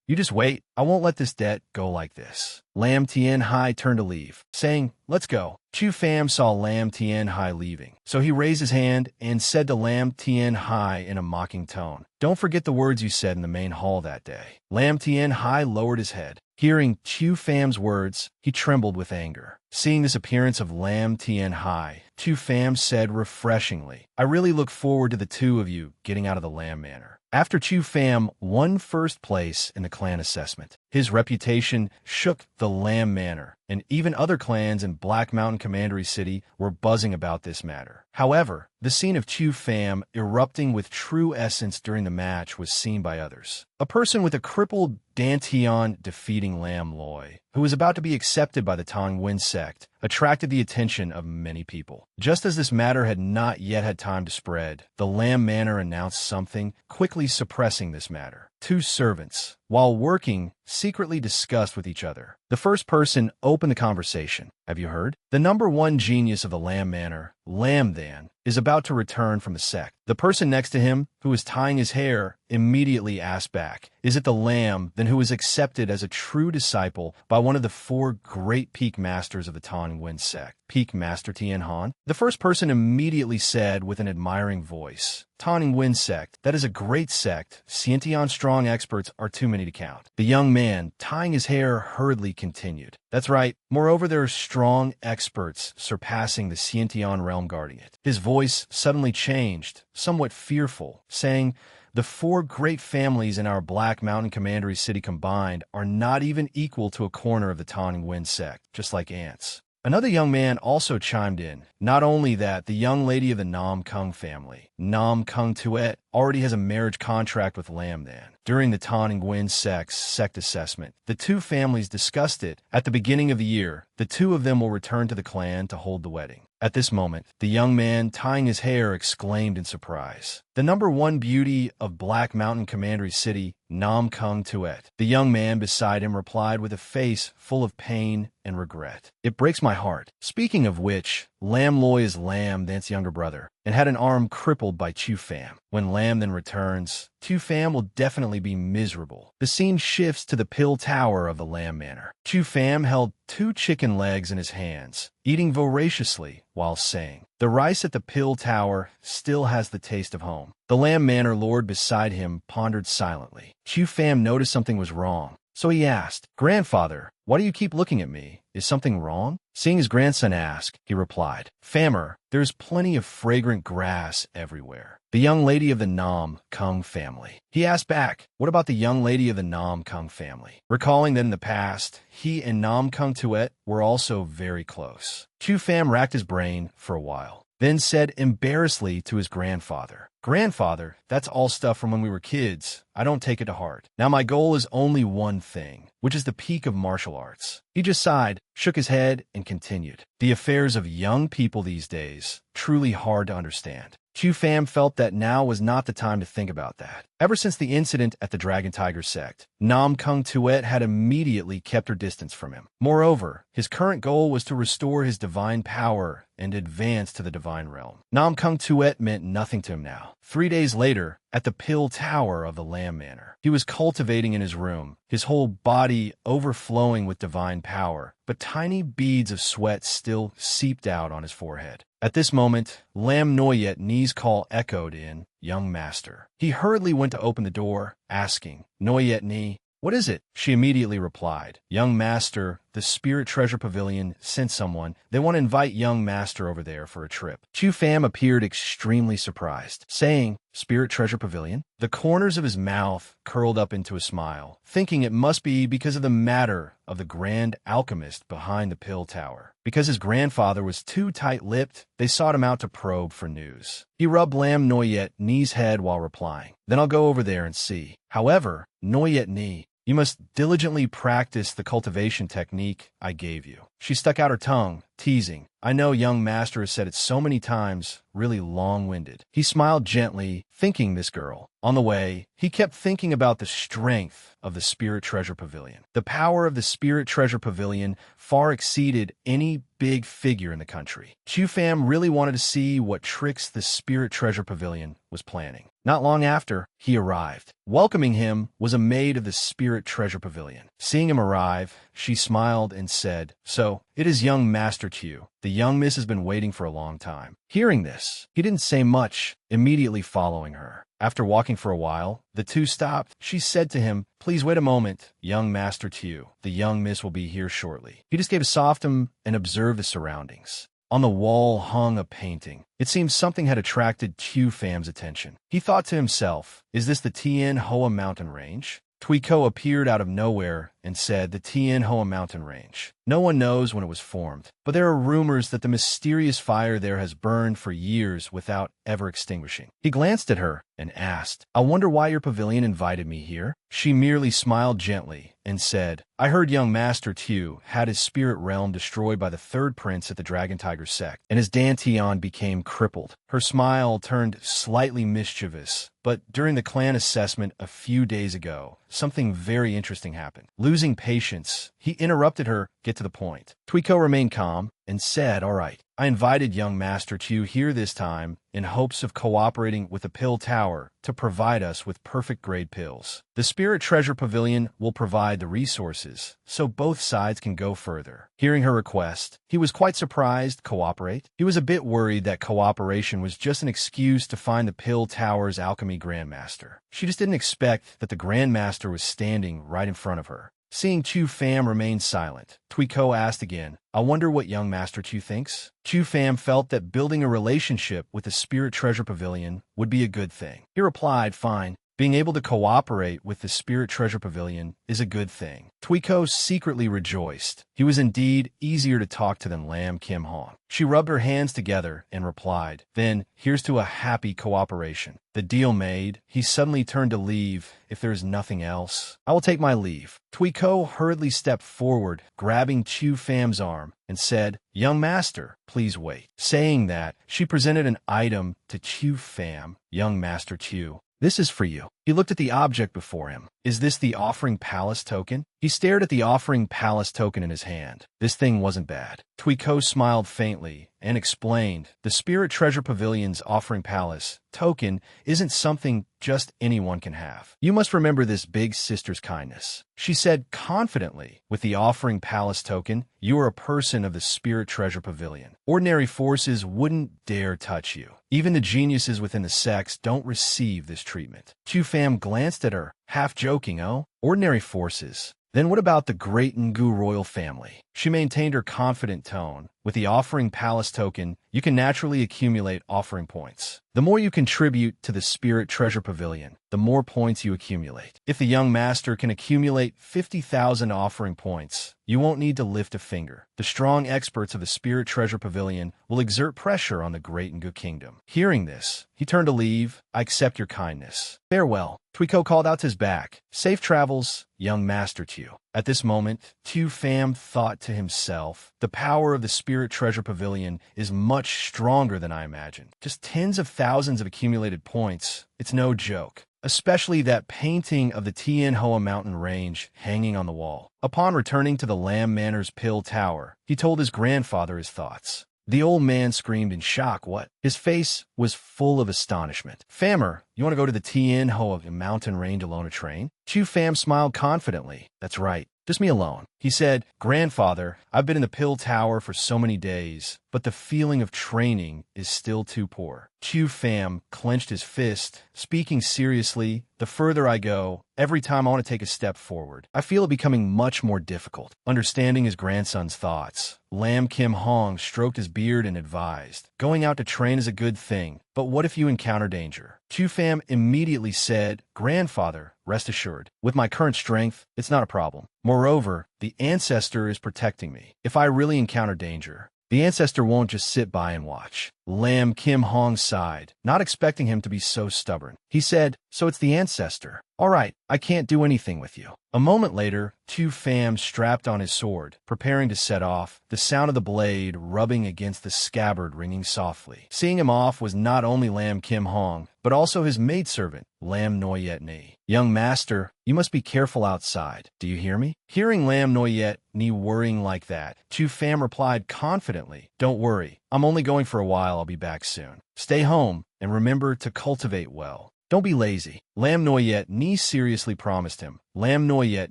You just wait. I won't let this debt go like this. Lam Tien Hai turned to leave, saying, Let's go. Chu Pham saw Lam Tien Hai leaving, so he raised his hand and said to Lam Tien Hai in a mocking tone, Don't forget the words you said in the main hall that day. Lam Tien Hai lowered his head. Hearing Chu Pham's words, he trembled with anger. Seeing this appearance of Lam Tien Hai, Chu Pham said refreshingly, I really look forward to the two of you getting out of the Lam Manor. After Chu Pham won first place in the clan assessment, his reputation shook the Lam Manor, and even other clans in Black Mountain Commandery City were buzzing about this matter. However, the scene of Chu Pham erupting with true essence during the match was seen by others. A person with a crippled Dantian defeating Lam Loi, who was about to be accepted by the Tong Wen sect, attracted the attention of many people. Just as this matter had not yet had time to spread, the Lam Manor announced something, quickly suppressing this matter. Two servants, while working, secretly discussed with each other. The first person opened the conversation. Have you heard? The number one genius of the Lam Manor, Lam Dan, is about to return from the sect. The person next to him, who was tying his hair, immediately asked back, Is it the Lam then who was accepted as a true disciple by one of the four great peak masters of the Tong Wen sect, Peak Master Tien Han? The first person immediately said with an admiring voice, Tong Wen sect, that is a great sect. Scientian strong experts are too many to count. The young man, tying his hair, hurriedly continued. That's right. Moreover, there are strong experts surpassing the Scientian realm guarding it. His voice suddenly changed, somewhat fearful, saying, The four great families in our Black Mountain Commandery City combined are not even equal to a corner of the Tong Wen sect, just like ants. Another young man also chimed in. Not only that, the young lady of the Nam Kung family, Nam Kung Tuet, already has a marriage contract with Lam Dan. During the Tong Wen sect's sect assessment, the two families discussed it. At the beginning of the year, the two of them will return to the clan to hold the wedding. At this moment, the young man tying his hair exclaimed in surprise. The number one beauty of Black Mountain Commandery City, Nam Kung Tuet. The young man beside him replied with a face full of pain and regret. It breaks my heart. Speaking of which, Lam Loi is Lam Dan's younger brother, and had an arm crippled by Chu Pham. When Lam then returns, Chu Pham will definitely be miserable. The scene shifts to the Pill Tower of the Lam Manor. Chu Pham held 2 chicken legs in his hands, eating voraciously while saying, The rice at the Pill Tower still has the taste of home. The Lam Manor lord beside him pondered silently. Chu Pham noticed something was wrong, so he asked, Grandfather, why do you keep looking at me? Is something wrong? Seeing his grandson ask, he replied, Phamer, there's plenty of fragrant grass everywhere. The young lady of the Nam Kung family. He asked back, what about the young lady of the Nam Kung family? Recalling that in the past, he and Nam Kung Tuet were also very close. Chu Pham racked his brain for a while, then said embarrassedly to his grandfather, Grandfather, that's all stuff from when we were kids. I don't take it to heart. Now my goal is only one thing, which is the peak of martial arts. He just sighed, shook his head, and continued. The affairs of young people these days, truly hard to understand. Chu Pham felt that now was not the time to think about that. Ever since the incident at the Dragon Tiger sect, Nam Kung Tuet had immediately kept her distance from him. Moreover, his current goal was to restore his divine power and advance to the divine realm. Nam Kung Tuet meant nothing to him now. 3 days later, at the Pill Tower of the Lam Manor, he was cultivating in his room, his whole body overflowing with divine power, but tiny beads of sweat still seeped out on his forehead. At this moment, Lam Noyet Ni's call echoed in, Young Master. He hurriedly went to open the door, asking, Noyet Ni, "What is it?" She immediately replied, "Young Master, the Spirit Treasure Pavilion sent someone. They want to invite Young Master over there for a trip." Chu Pham appeared extremely surprised, saying, "Spirit Treasure Pavilion?" The corners of his mouth curled up into a smile, thinking it must be because of the matter of the grand alchemist behind the pill tower. Because his grandfather was too tight-lipped, they sought him out to probe for news. He rubbed Lam Noyet Ni's head while replying, "Then I'll go over there and see. However, Noyet Ni, you must diligently practice the cultivation technique I gave you." She stuck out her tongue, teasing, "I know Young Master has said it so many times, really long-winded." He smiled gently, thanking this girl. On the way, he kept thinking about the strength of the Spirit Treasure Pavilion. The power of the Spirit Treasure Pavilion far exceeded any big figure in the country. Chu Pham really wanted to see what tricks the Spirit Treasure Pavilion was planning. Not long after, he arrived. Welcoming him was a maid of the Spirit Treasure Pavilion. Seeing him arrive, she smiled and said, "So, it is Young Master Q. The young miss has been waiting for a long time." Hearing this, he didn't say much, immediately following her. After walking for a while, the two stopped. She said to him, "Please wait a moment, Young Master Q. The young miss will be here shortly." He just gave a soft and observed the surroundings. On the wall hung a painting. It seemed something had attracted Chu Pham's attention. He thought to himself, "Is this the Tien Hoa mountain range?" Tuiko appeared out of nowhere and said, "The Tien Hoa mountain range. No one knows when it was formed, but there are rumors that the mysterious fire there has burned for years without ever extinguishing." He glanced at her and asked, "I wonder why your pavilion invited me here?" She merely smiled gently and said, "I heard Young Master Tu had his spirit realm destroyed by the third prince at the Dragon Tiger sect, and his Dantian became crippled." Her smile turned slightly mischievous, but during the clan assessment a few days ago, something very interesting happened. Losing patience, he interrupted her, "Get to the point." Tuiko remained calm and said, "All right, I invited Young Master Tu here this time in hopes of cooperating with the Pill Tower to provide us with perfect-grade pills. The Spirit Treasure Pavilion will provide the resources, so both sides can go further." Hearing her request, he was quite surprised. Cooperate? He was a bit worried that cooperation was just an excuse to find the Pill Tower's alchemy grandmaster. She just didn't expect that the grandmaster was standing right in front of her. Seeing Chu Pham remain silent, Tuiko asked again, "I wonder what Young Master Chu thinks?" Chu Pham felt that building a relationship with the Spirit Treasure Pavilion would be a good thing. He replied, "Fine. Being able to cooperate with the Spirit Treasure Pavilion is a good thing." Tuiko secretly rejoiced. He was indeed easier to talk to than Lam Kim Hong. She rubbed her hands together and replied, "Then, here's to a happy cooperation." The deal made, he suddenly turned to leave. "If there is nothing else, I will take my leave." Tuiko hurriedly stepped forward, grabbing Chu Pham's arm, and said, "Young Master, please wait." Saying that, she presented an item to Chu Pham. "Young Master Chu, this is for you." He looked at the object before him. "Is this the Offering Palace token?" He stared at the Offering Palace token in his hand. This thing wasn't bad. Tuiko smiled faintly and explained, "The Spirit Treasure Pavilion's Offering Palace token isn't something just anyone can have. You must remember this big sister's kindness." She said confidently, "With the Offering Palace token, you are a person of the Spirit Treasure Pavilion. Ordinary forces wouldn't dare touch you. Even the geniuses within the sects don't receive this treatment." Chu Pham glanced at her, half joking, "Oh, ordinary forces. Then what about the great Ngu royal family?" She maintained her confident tone. "With the Offering Palace token, you can naturally accumulate offering points. The more you contribute to the Spirit Treasure Pavilion, the more points you accumulate. If the young master can accumulate 50,000 offering points, you won't need to lift a finger. The strong experts of the Spirit Treasure Pavilion will exert pressure on the Great Ngu Kingdom." Hearing this, he turned to leave. "I accept your kindness. Farewell." Tuiko called out to his back, "Safe travels, Young Master Tu." At this moment, Tu Pham thought to himself, "The power of the Spirit Treasure Pavilion is much stronger than I imagined. Just tens of thousands of accumulated points. It's no joke. Especially that painting of the Tien Hoa mountain range hanging on the wall." Upon returning to the Lam Manor's Pill Tower, he told his grandfather his thoughts. The old man screamed in shock. "What?" His face was full of astonishment. "Phammer, you want to go to the Tien Hoa mountain range alone on a train?" Chu Pham smiled confidently. "That's right. Just me alone." He said, "Grandfather, I've been in the Pill Tower for so many days, but the feeling of training is still too poor. Chu Pham clenched his fist, speaking seriously. The further I go, every time I want to take a step forward, I feel it becoming much more difficult. Understanding his grandson's thoughts, Lam Kim Hong stroked his beard and advised, going out to train is a good thing, but what if you encounter danger? Chu Pham immediately said, Grandfather, rest assured, with my current strength, it's not a problem. Moreover, the ancestor is protecting me. If I really encounter danger, the ancestor won't just sit by and watch. Lam Kim Hong sighed, not expecting him to be so stubborn. He said, so it's the ancestor. All right, I can't do anything with you. A moment later, Chu Pham strapped on his sword, preparing to set off, the sound of the blade rubbing against the scabbard ringing softly. Seeing him off was not only Lam Kim Hong, but also his maidservant, Lam Noyet Ni. Young master, you must be careful outside. Do you hear me? Hearing Lam Noyet Ni worrying like that, Chu Pham replied confidently, don't worry, I'm only going for a while. I'll be back soon. Stay home and remember to cultivate well. Don't be lazy. Lam Noyet Ni seriously promised him. Lam Noyet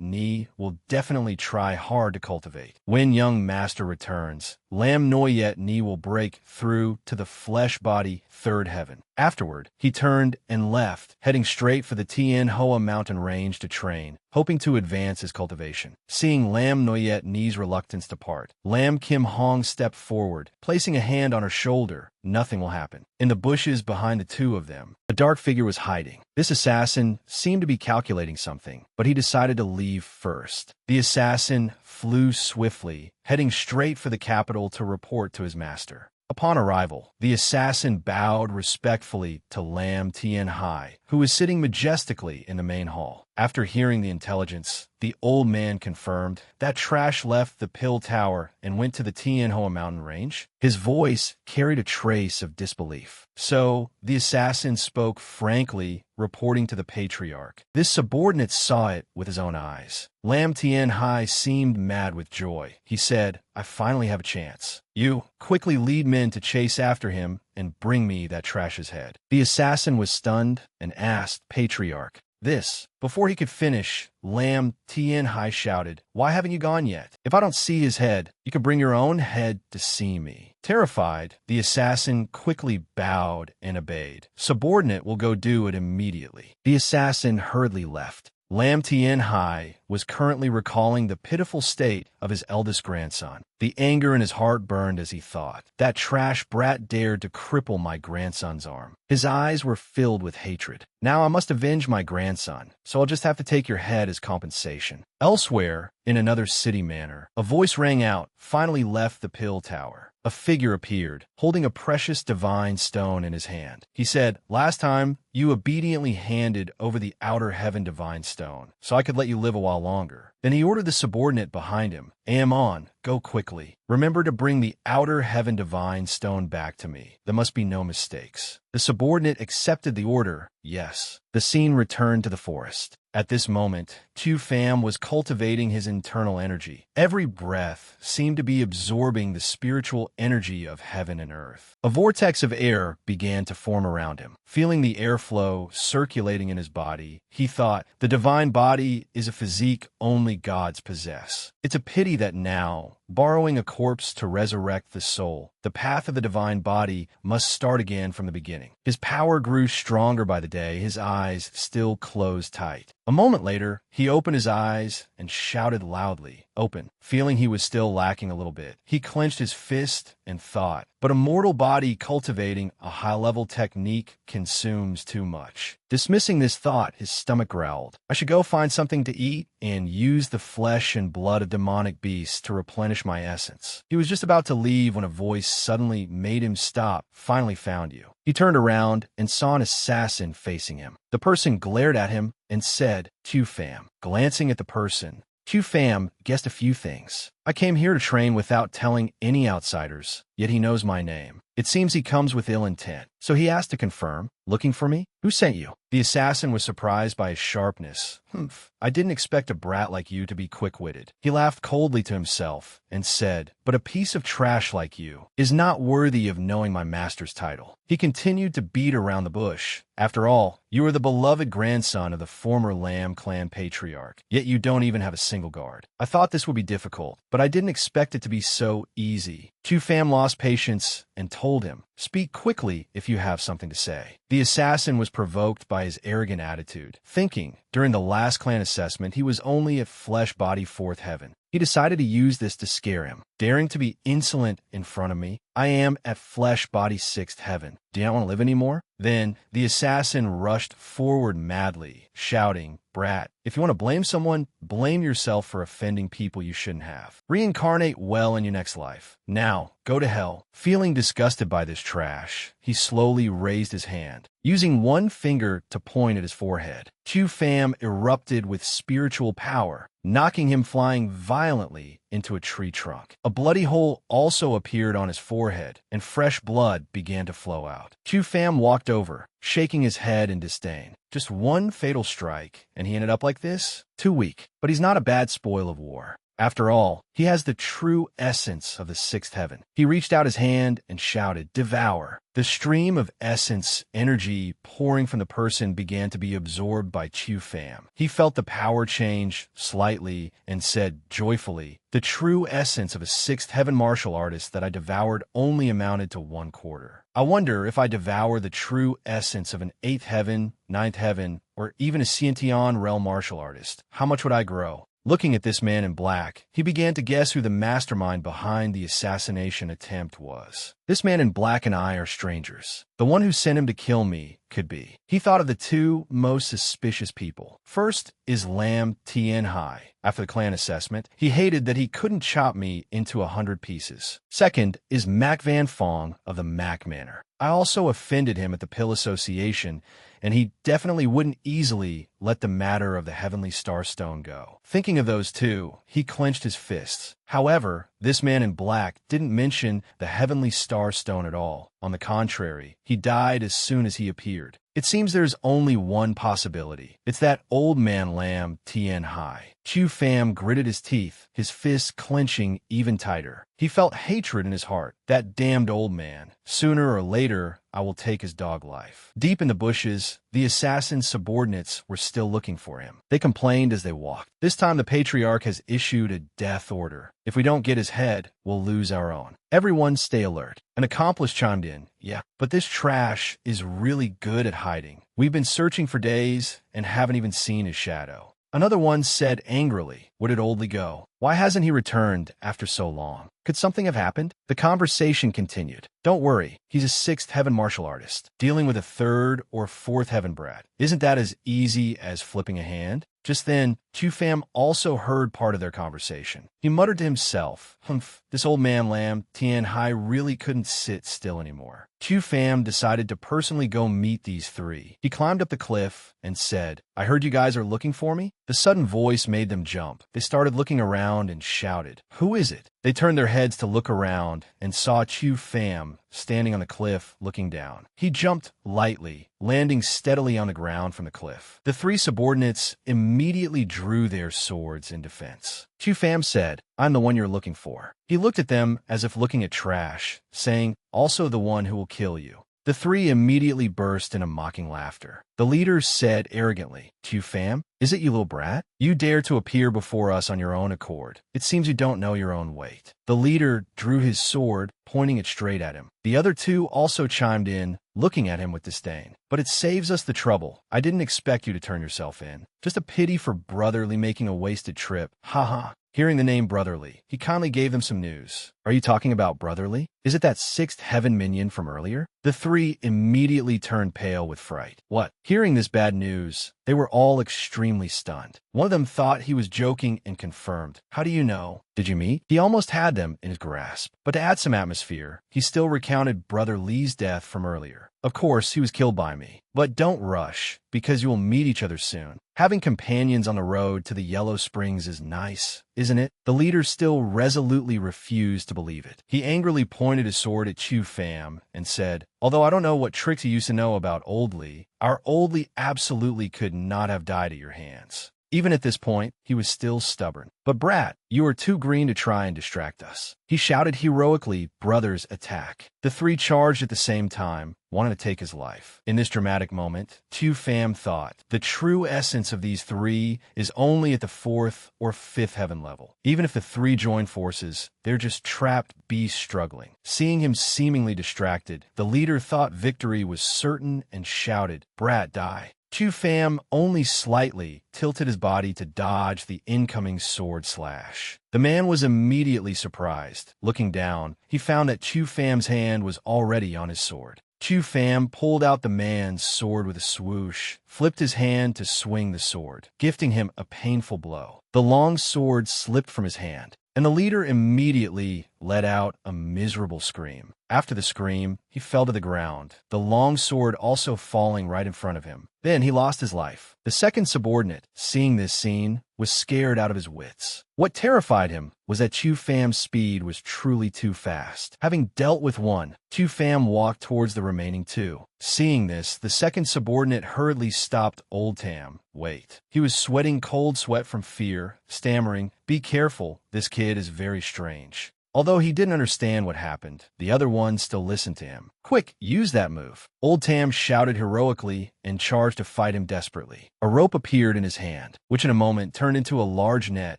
Ni will definitely try hard to cultivate. When young master returns, Lam Noyet Ni will break through to the flesh body third heaven. Afterward, he turned and left, heading straight for the Tien Hoa mountain range to train, hoping to advance his cultivation. Seeing Lam Noyet Ni's reluctance to part, Lam Kim Hong stepped forward, placing a hand on her shoulder. Nothing will happen. In the bushes behind the two of them, a dark figure was hiding. This assassin seemed to be calculating something, but he decided to leave first. The assassin flew swiftly, heading straight for the capital to report to his master. Upon arrival, the assassin bowed respectfully to Lam Tien Hai, who was sitting majestically in the main hall. After hearing the intelligence, the old man confirmed that trash left the Pill Tower and went to the Tien Hoa mountain range. His voice carried a trace of disbelief. So, the assassin spoke frankly, reporting to the patriarch. This subordinate saw it with his own eyes. Lam Tien Hai seemed mad with joy. He said, I finally have a chance. You quickly lead men to chase after him and bring me that trash's head. The assassin was stunned and asked, Patriarch, this. Before he could finish, Lam Tien Hai shouted, Why haven't you gone yet? If I don't see his head, you can bring your own head to see me. Terrified, the assassin quickly bowed and obeyed. Subordinate will go do it immediately. The assassin hurriedly left. Lam Tien Hai was currently recalling the pitiful state of his eldest grandson. The anger in his heart burned as he thought, that trash brat dared to cripple my grandson's arm. His eyes were filled with hatred. Now I must avenge my grandson, so I'll just have to take your head as compensation. Elsewhere, in another city manor, a voice rang out, finally left the Pill Tower. A figure appeared, holding a precious divine stone in his hand. He said, Last time, you obediently handed over the outer heaven divine stone, so I could let you live a while longer. Then he ordered the subordinate behind him, Amon, go quickly. Remember to bring the outer heaven divine stone back to me. There must be no mistakes. The subordinate accepted the order. Yes. The scene returned to the forest. At this moment, Chu Pham was cultivating his internal energy. Every breath seemed to be absorbing the spiritual energy of heaven and earth. A vortex of air began to form around him. Feeling the airflow circulating in his body, he thought, the divine body is a physique only gods possess. It's a pity that now, borrowing a corpse to resurrect the soul, the path of the divine body must start again from the beginning. His power grew stronger by the day, his eyes still closed tight. A moment later, he opened his eyes and shouted loudly, Open. Feeling he was still lacking a little bit, he clenched his fist and thought, but a mortal body cultivating a high-level technique consumes too much. Dismissing this thought, his stomach growled. I should go find something to eat and use the flesh and blood of demonic beasts to replenish my essence. He was just about to leave when a voice suddenly made him stop. Finally found you. He turned around and saw an assassin facing him. The person glared at him and said, Chu Pham. Glancing at the person, Chu Pham guessed a few things. I came here to train without telling any outsiders, yet he knows my name. It seems he comes with ill intent. So he asked to confirm, looking for me? Who sent you? The assassin was surprised by his sharpness. Humph, I didn't expect a brat like you to be quick-witted. He laughed coldly to himself and said, but a piece of trash like you is not worthy of knowing my master's title. He continued to beat around the bush. After all, you are the beloved grandson of the former Lam clan patriarch, yet you don't even have a single guard. I thought this would be difficult, but I didn't expect it to be so easy. Chu Pham lost patience and told him, "Speak quickly if you have something to say." The assassin was provoked by his arrogant attitude, thinking during the last clan assessment he was only at flesh body fourth heaven. He decided to use this to scare him, daring to be insolent in front of me. "I am at flesh body sixth heaven. Do you not want to live anymore?" Then the assassin rushed forward madly, shouting, "Brat, if you want to blame someone, blame yourself for offending people you shouldn't have. Reincarnate well in your next life. Now, go to hell." Feeling disgusted by this trash, he slowly raised his hand, using one finger to point at his forehead. Chu Pham erupted with spiritual power, knocking him flying violently into a tree trunk. A bloody hole also appeared on his forehead, and fresh blood began to flow out. Chu Pham walked over, shaking his head in disdain. Just one fatal strike, and he ended up like this? Too weak. But he's not a bad spoil of war. After all, he has the true essence of the sixth heaven. He reached out his hand and shouted, "Devour." The stream of essence, energy pouring from the person began to be absorbed by Chu Pham. He felt the power change slightly and said joyfully, "The true essence of a sixth heaven martial artist that I devoured only amounted to 1/4. I wonder if I devour the true essence of an eighth heaven, ninth heaven, or even a Xiantian realm martial artist. How much would I grow?" Looking at this man in black, he began to guess who the mastermind behind the assassination attempt was. This man in black and I are strangers. The one who sent him to kill me could be. He thought of the two most suspicious people. First is Lam Tien Hai. After the clan assessment, he hated that he couldn't chop me into 100 pieces. Second is Mac Van Fong of the Mac Manor. I also offended him at the Pill Association, and he definitely wouldn't easily let the matter of the Heavenly Star Stone go. Thinking of those two, he clenched his fists. However, this man in black didn't mention the Heavenly Star Stone at all. On the contrary, he died as soon as he appeared. It seems there's only one possibility. It's that old man Lam Tien Hai. Chu Pham gritted his teeth, his fists clenching even tighter. He felt hatred in his heart. That damned old man. Sooner or later, I will take his dog life. Deep in the bushes, the assassin's subordinates were still looking for him. They complained as they walked. This time the patriarch has issued a death order. If we don't get his head, we'll lose our own. Everyone stay alert. An accomplice chimed in. "Yeah, but this trash is really good at hiding. We've been searching for days and haven't even seen his shadow." Another one said angrily, "Where did Oldley go? Why hasn't he returned after so long? Could something have happened?" The conversation continued. "Don't worry, he's a sixth heaven martial artist, dealing with a third or fourth heaven brat. Isn't that as easy as flipping a hand?" Just then, Chu Pham also heard part of their conversation. He muttered to himself, "Humph, this old man Lam Tien Hai really couldn't sit still anymore." Chu Pham decided to personally go meet these three. He climbed up the cliff and said, "I heard you guys are looking for me." The sudden voice made them jump. They started looking around and shouted, "Who is it?" They turned their heads to look around and saw Chu Pham standing on the cliff looking down. He jumped lightly, landing steadily on the ground from the cliff. The three subordinates immediately drew their swords in defense. Chu Pham said, "I'm the one you're looking for." He looked at them as if looking at trash, saying, "Also the one who will kill you." The three immediately burst into mocking laughter. The leader said arrogantly, "Chu Pham, is it you little brat? You dare to appear before us on your own accord. It seems you don't know your own weight." The leader drew his sword, pointing it straight at him. The other two also chimed in, looking at him with disdain. "But it saves us the trouble. I didn't expect you to turn yourself in. Just a pity for Brotherly making a wasted trip. Ha ha." Hearing the name Brotherly, he kindly gave them some news. "Are you talking about Brotherly? Is it that sixth heaven minion from earlier?" The three immediately turned pale with fright. What? Hearing this bad news, they were all extremely stunned. One of them thought he was joking and confirmed, "How do you know? Did you meet?" He almost had them in his grasp. But to add some atmosphere, he still recounted Brother Lee's death from earlier. "Of course, he was killed by me. But don't rush, because you will meet each other soon. Having companions on the road to the Yellow Springs is nice, isn't it?" The leader still resolutely refused to believe it. He angrily pointed his sword at Chu Pham and said, "Although I don't know what tricks you used to know about Oldley, our Oldley absolutely could not have died at your hands. Even at this point, he was still stubborn. "But Brat, you are too green to try and distract us." He shouted heroically, "Brothers, attack." The three charged at the same time, wanting to take his life. In this dramatic moment, Tu Fam thought, the true essence of these three is only at the fourth or fifth heaven level. Even if the three join forces, they're just trapped beasts struggling. Seeing him seemingly distracted, the leader thought victory was certain and shouted, "Brat, die." Chu Fam only slightly tilted his body to dodge the incoming sword slash. The man was immediately surprised. Looking down, he found that Chu Fam's hand was already on his sword. Chu Fam pulled out the man's sword with a swoosh, flipped his hand to swing the sword, gifting him a painful blow. The long sword slipped from his hand, and the leader immediately let out a miserable scream. After the scream, he fell to the ground, the long sword also falling right in front of him. Then he lost his life. The second subordinate, seeing this scene, was scared out of his wits. What terrified him was that Chu Fam's speed was truly too fast. Having dealt with one, Chu Fam walked towards the remaining two. Seeing this, the second subordinate hurriedly stopped Old Tam. "Wait." He was sweating cold sweat from fear, stammering, "Be careful, this kid is very strange." Although he didn't understand what happened, the other one still listened to him. "Quick, use that move." Old Tam shouted heroically and charged to fight him desperately. A rope appeared in his hand, which in a moment turned into a large net,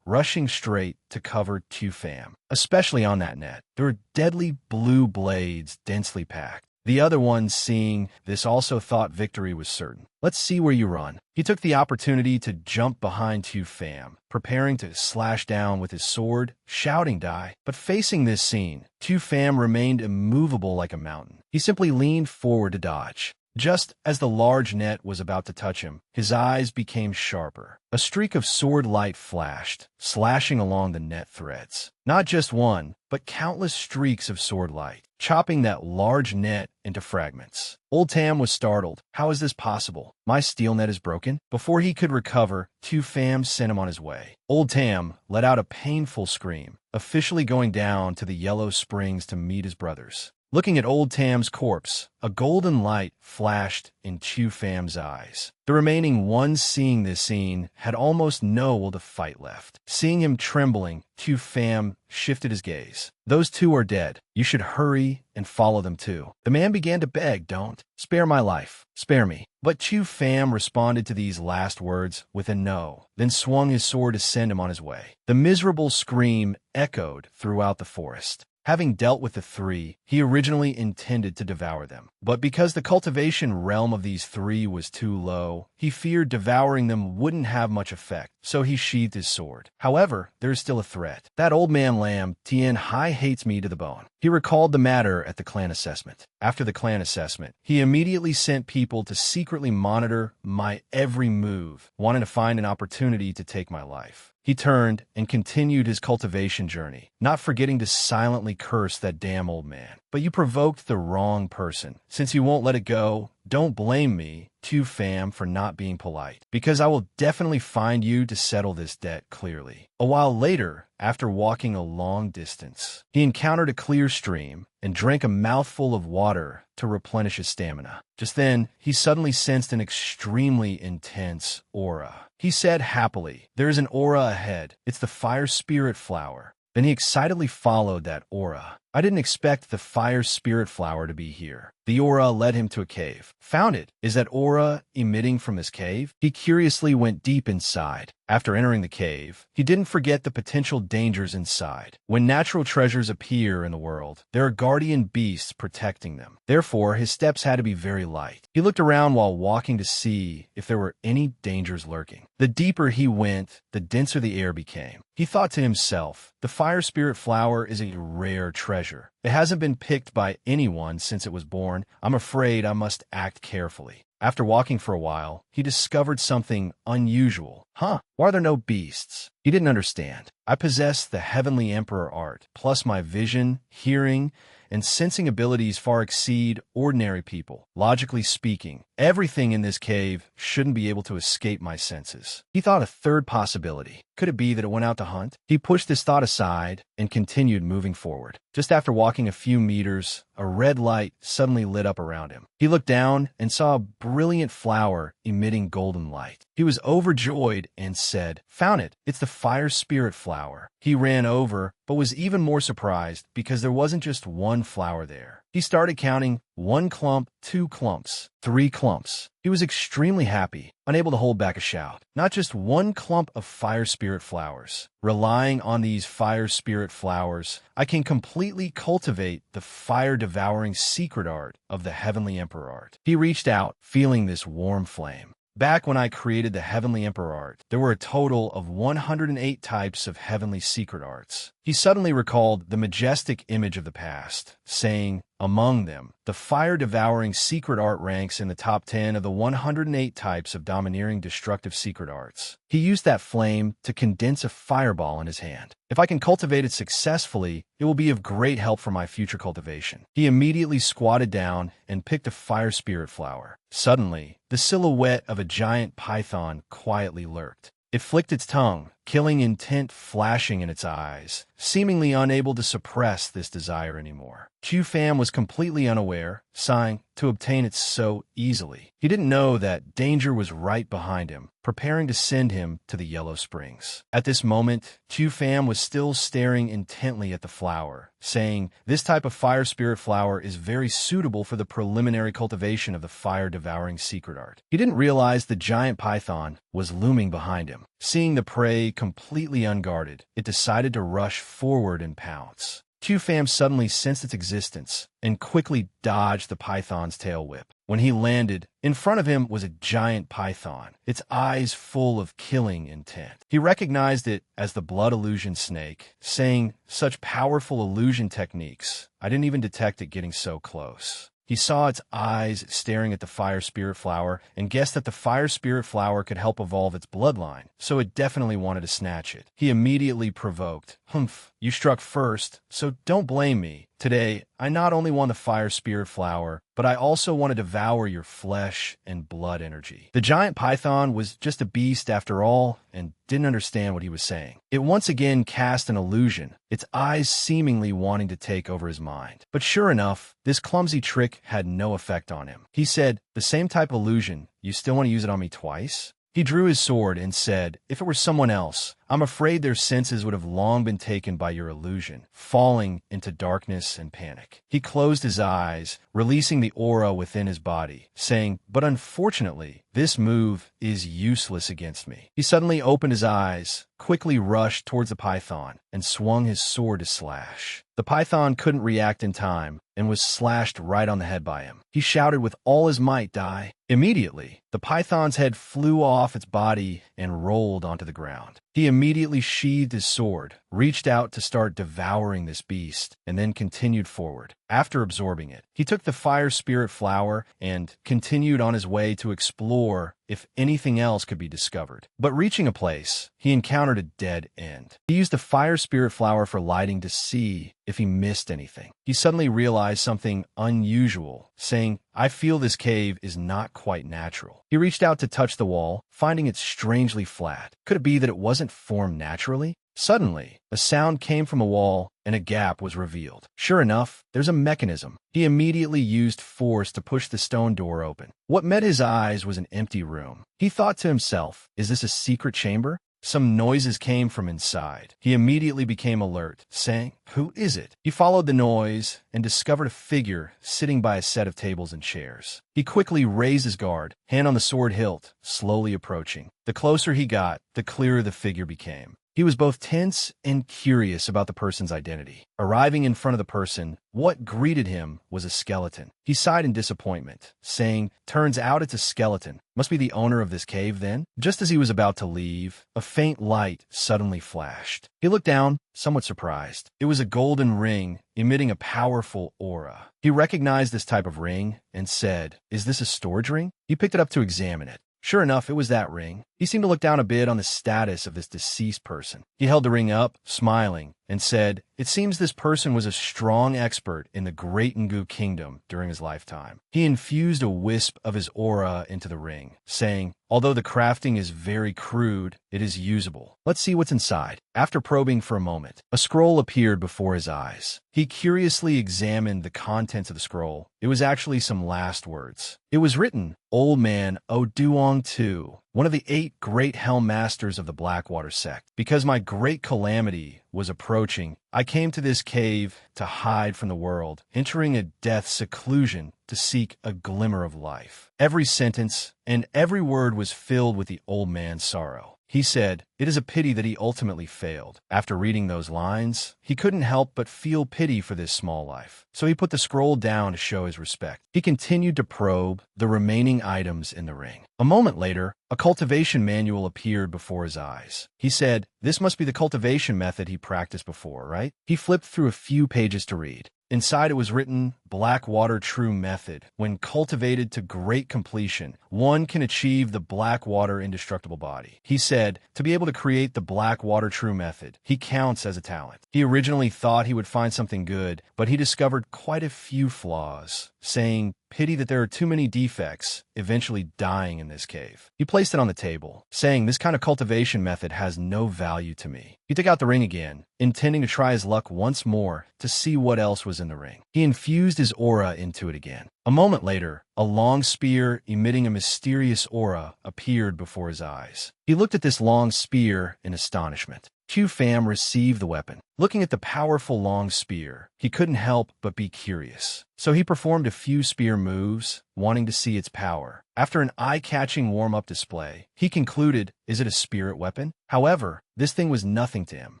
rushing straight to cover Tu Fam. Especially on that net, there were deadly blue blades densely packed. The other one, seeing this, also thought victory was certain. "Let's see where you run." He took the opportunity to jump behind Tu Fam, preparing to slash down with his sword, shouting, "Die." But facing this scene, Tu Fam remained immovable like a mountain. He simply leaned forward to dodge. Just as the large net was about to touch him, his eyes became sharper. A streak of sword light flashed, slashing along the net threads. Not just one, but countless streaks of sword light, chopping that large net into fragments. Old Tam was startled. "How is this possible? My steel net is broken?" Before he could recover, Tu Fam sent him on his way. Old Tam let out a painful scream, officially going down to the Yellow Springs to meet his brothers. Looking at Old Tam's corpse, a golden light flashed in Chu Fam's eyes. The remaining ones seeing this scene had almost no will to fight left. Seeing him trembling, Chu Fam shifted his gaze. "Those two are dead. You should hurry and follow them too." The man began to beg, "Don't. Spare my life. Spare me." But Chu Fam responded to these last words with a no, then swung his sword to send him on his way. The miserable scream echoed throughout the forest. Having dealt with the three, he originally intended to devour them. But because the cultivation realm of these three was too low, he feared devouring them wouldn't have much effect, so he sheathed his sword. However, there is still a threat. That old man Lam Tien Hai hates me to the bone. He recalled the matter at the clan assessment. After the clan assessment, he immediately sent people to secretly monitor my every move, wanting to find an opportunity to take my life. He turned and continued his cultivation journey, not forgetting to silently curse that damn old man. "But you provoked the wrong person. Since you won't let it go, don't blame me, Tu Fam, for not being polite, because I will definitely find you to settle this debt clearly." A while later, after walking a long distance, he encountered a clear stream and drank a mouthful of water to replenish his stamina. Just then, he suddenly sensed an extremely intense aura. He said happily, "There is an aura ahead. It's the fire spirit flower." Then he excitedly followed that aura. "I didn't expect the fire spirit flower to be here." The aura led him to a cave. "Found it. Is that aura emitting from this cave?" He curiously went deep inside. After entering the cave, he didn't forget the potential dangers inside. When natural treasures appear in the world, there are guardian beasts protecting them. Therefore, his steps had to be very light. He looked around while walking to see if there were any dangers lurking. The deeper he went, the denser the air became. He thought to himself, the fire spirit flower is a rare treasure. It hasn't been picked by anyone since it was born. I'm afraid I must act carefully. After walking for a while, he discovered something unusual. Why are there no beasts? He didn't understand. I possess the Heavenly Emperor art, plus my vision, hearing, and sensing abilities far exceed ordinary people. Logically speaking, everything in this cave shouldn't be able to escape my senses. He thought a third possibility. Could it be that it went out to hunt? He pushed this thought aside and continued moving forward. Just after walking a few meters, a red light suddenly lit up around him. He looked down and saw a brilliant flower emitting golden light. He was overjoyed and said, "Found it! It's the fire spirit flower." He ran over, but was even more surprised because there wasn't just one flower there. He started counting 1 clump, 2 clumps, 3 clumps. He was extremely happy, unable to hold back a shout. Not just 1 clump of fire spirit flowers. Relying on these fire spirit flowers, I can completely cultivate the fire-devouring secret art of the Heavenly Emperor art. He reached out, feeling this warm flame. Back when I created the Heavenly Emperor art, there were a total of 108 types of heavenly secret arts. He suddenly recalled the majestic image of the past, saying, among them, the fire-devouring secret art ranks in the top 10 of the 108 types of domineering destructive secret arts. He used that flame to condense a fireball in his hand. If I can cultivate it successfully, it will be of great help for my future cultivation. He immediately squatted down and picked a fire spirit flower. Suddenly, the silhouette of a giant python quietly lurked. It flicked its tongue, killing intent flashing in its eyes, seemingly unable to suppress this desire anymore. Q-Fam was completely unaware, sighing, to obtain it so easily. He didn't know that danger was right behind him, preparing to send him to the Yellow Springs. At this moment, Q-Fam was still staring intently at the flower, saying, "This type of fire spirit flower is very suitable for the preliminary cultivation of the fire-devouring secret art." He didn't realize the giant python was looming behind him. Seeing the prey completely unguarded, it decided to rush forward and pounce. Q-Fam suddenly sensed its existence and quickly dodged the python's tail whip. When he landed, in front of him was a giant python, its eyes full of killing intent. He recognized it as the blood illusion snake, saying, "Such powerful illusion techniques. I didn't even detect it getting so close." He saw its eyes staring at the fire spirit flower and guessed that the fire spirit flower could help evolve its bloodline, so it definitely wanted to snatch it. He immediately provoked, "Humph, you struck first, so don't blame me. Today, I not only want the fire spirit flower, but I also want to devour your flesh and blood energy." The giant python was just a beast after all and didn't understand what he was saying. It once again cast an illusion, its eyes seemingly wanting to take over his mind. But sure enough, this clumsy trick had no effect on him. He said, "The same type of illusion, you still want to use it on me twice?" He drew his sword and said, "If it were someone else, I'm afraid their senses would have long been taken by your illusion," falling into darkness and panic. He closed his eyes, releasing the aura within his body, saying, "But unfortunately, this move is useless against me." He suddenly opened his eyes, quickly rushed towards the python, and swung his sword to slash. The python couldn't react in time and was slashed right on the head by him. He shouted with all his might, "Die!" Immediately, the python's head flew off its body and rolled onto the ground. He immediately sheathed his sword, reached out to start devouring this beast, and then continued forward. After absorbing it, he took the fire spirit flower and continued on his way to explore if anything else could be discovered. But reaching a place, he encountered a dead end. He used the fire spirit flower for lighting to see if he missed anything. He suddenly realized something unusual, saying, "I feel this cave is not quite natural." He reached out to touch the wall, finding it strangely flat. Could it be that it wasn't formed naturally? Suddenly, a sound came from a wall and a gap was revealed. Sure enough, there's a mechanism. He immediately used force to push the stone door open. What met his eyes was an empty room. He thought to himself, "Is this a secret chamber?" Some noises came from inside. He immediately became alert, saying, "Who is it?" He followed the noise and discovered a figure sitting by a set of tables and chairs. He quickly raised his guard, hand on the sword hilt, slowly approaching. The closer he got, the clearer the figure became. He was both tense and curious about the person's identity. Arriving in front of the person, what greeted him was a skeleton. He sighed in disappointment, saying, "Turns out it's a skeleton. Must be the owner of this cave then?" Just as he was about to leave, a faint light suddenly flashed. He looked down, somewhat surprised. It was a golden ring, emitting a powerful aura. He recognized this type of ring and said, "Is this a storage ring?" He picked it up to examine it. Sure enough, it was that ring. He seemed to look down a bit on the status of this deceased person. He held the ring up, smiling, and said, "It seems this person was a strong expert in the Great Ngu Kingdom during his lifetime." He infused a wisp of his aura into the ring, saying, "Although the crafting is very crude, it is usable. Let's see what's inside." After probing for a moment, a scroll appeared before his eyes. He curiously examined the contents of the scroll. It was actually some last words. It was written, "Old man O Duong Tu, one of the 8 great Helm Masters of the Blackwater sect. Because my great calamity was approaching, I came to this cave to hide from the world, entering a death seclusion to seek a glimmer of life." Every sentence and every word was filled with the old man's sorrow. He said, "It is a pity that he ultimately failed." After reading those lines, he couldn't help but feel pity for this small life. So he put the scroll down to show his respect. He continued to probe the remaining items in the ring. A moment later, a cultivation manual appeared before his eyes. He said, "This must be the cultivation method he practiced before, right?" He flipped through a few pages to read. Inside it was written, "Blackwater True Method. When cultivated to great completion, one can achieve the Blackwater Indestructible Body." He said, to be able to create the Blackwater True Method, he counts as a talent. He originally thought he would find something good, but he discovered quite a few flaws, saying, "Pity that there are too many defects," eventually dying in this cave. He placed it on the table, saying, "This kind of cultivation method has no value to me." He took out the ring again, intending to try his luck once more to see what else was in the ring. He infused his aura into it again. A moment later, a long spear emitting a mysterious aura appeared before his eyes. He looked at this long spear in astonishment. Q Pham received the weapon. Looking at the powerful long spear, he couldn't help but be curious. So he performed a few spear moves, wanting to see its power. After an eye-catching warm-up display, he concluded, "Is it a spirit weapon?" However, this thing was nothing to him.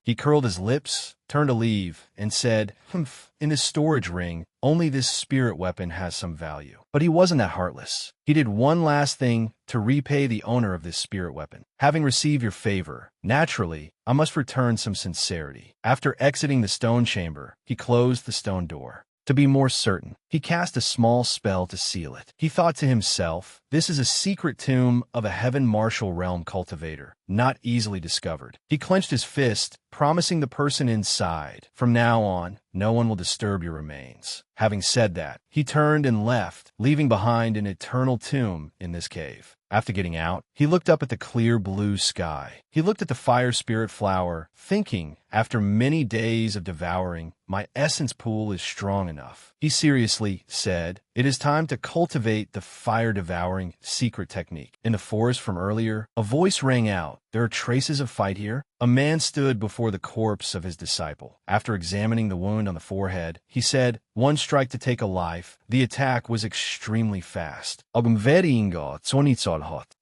He curled his lips, turned to leave, and said, "Humph, in this storage ring, only this spirit weapon has some value." But he wasn't that heartless. He did one last thing to repay the owner of this spirit weapon. "Having received your favor, naturally, I must return some sincerity." After exiting the stone chamber, he closed the stone door. To be more certain, he cast a small spell to seal it. He thought to himself, "This is a secret tomb of a Heaven Martial Realm cultivator, not easily discovered." He clenched his fist, promising the person inside, "From now on, no one will disturb your remains." Having said that, he turned and left, leaving behind an eternal tomb in this cave. After getting out, he looked up at the clear blue sky. He looked at the fire spirit flower, thinking, after many days of devouring, my essence pool is strong enough. He seriously said, "It is time to cultivate the fire-devouring secret technique." In the forest from earlier, a voice rang out, "There are traces of fight here." A man stood before the corpse of his disciple. After examining the wound on the forehead, he said, "One strike to take a life. The attack was extremely fast."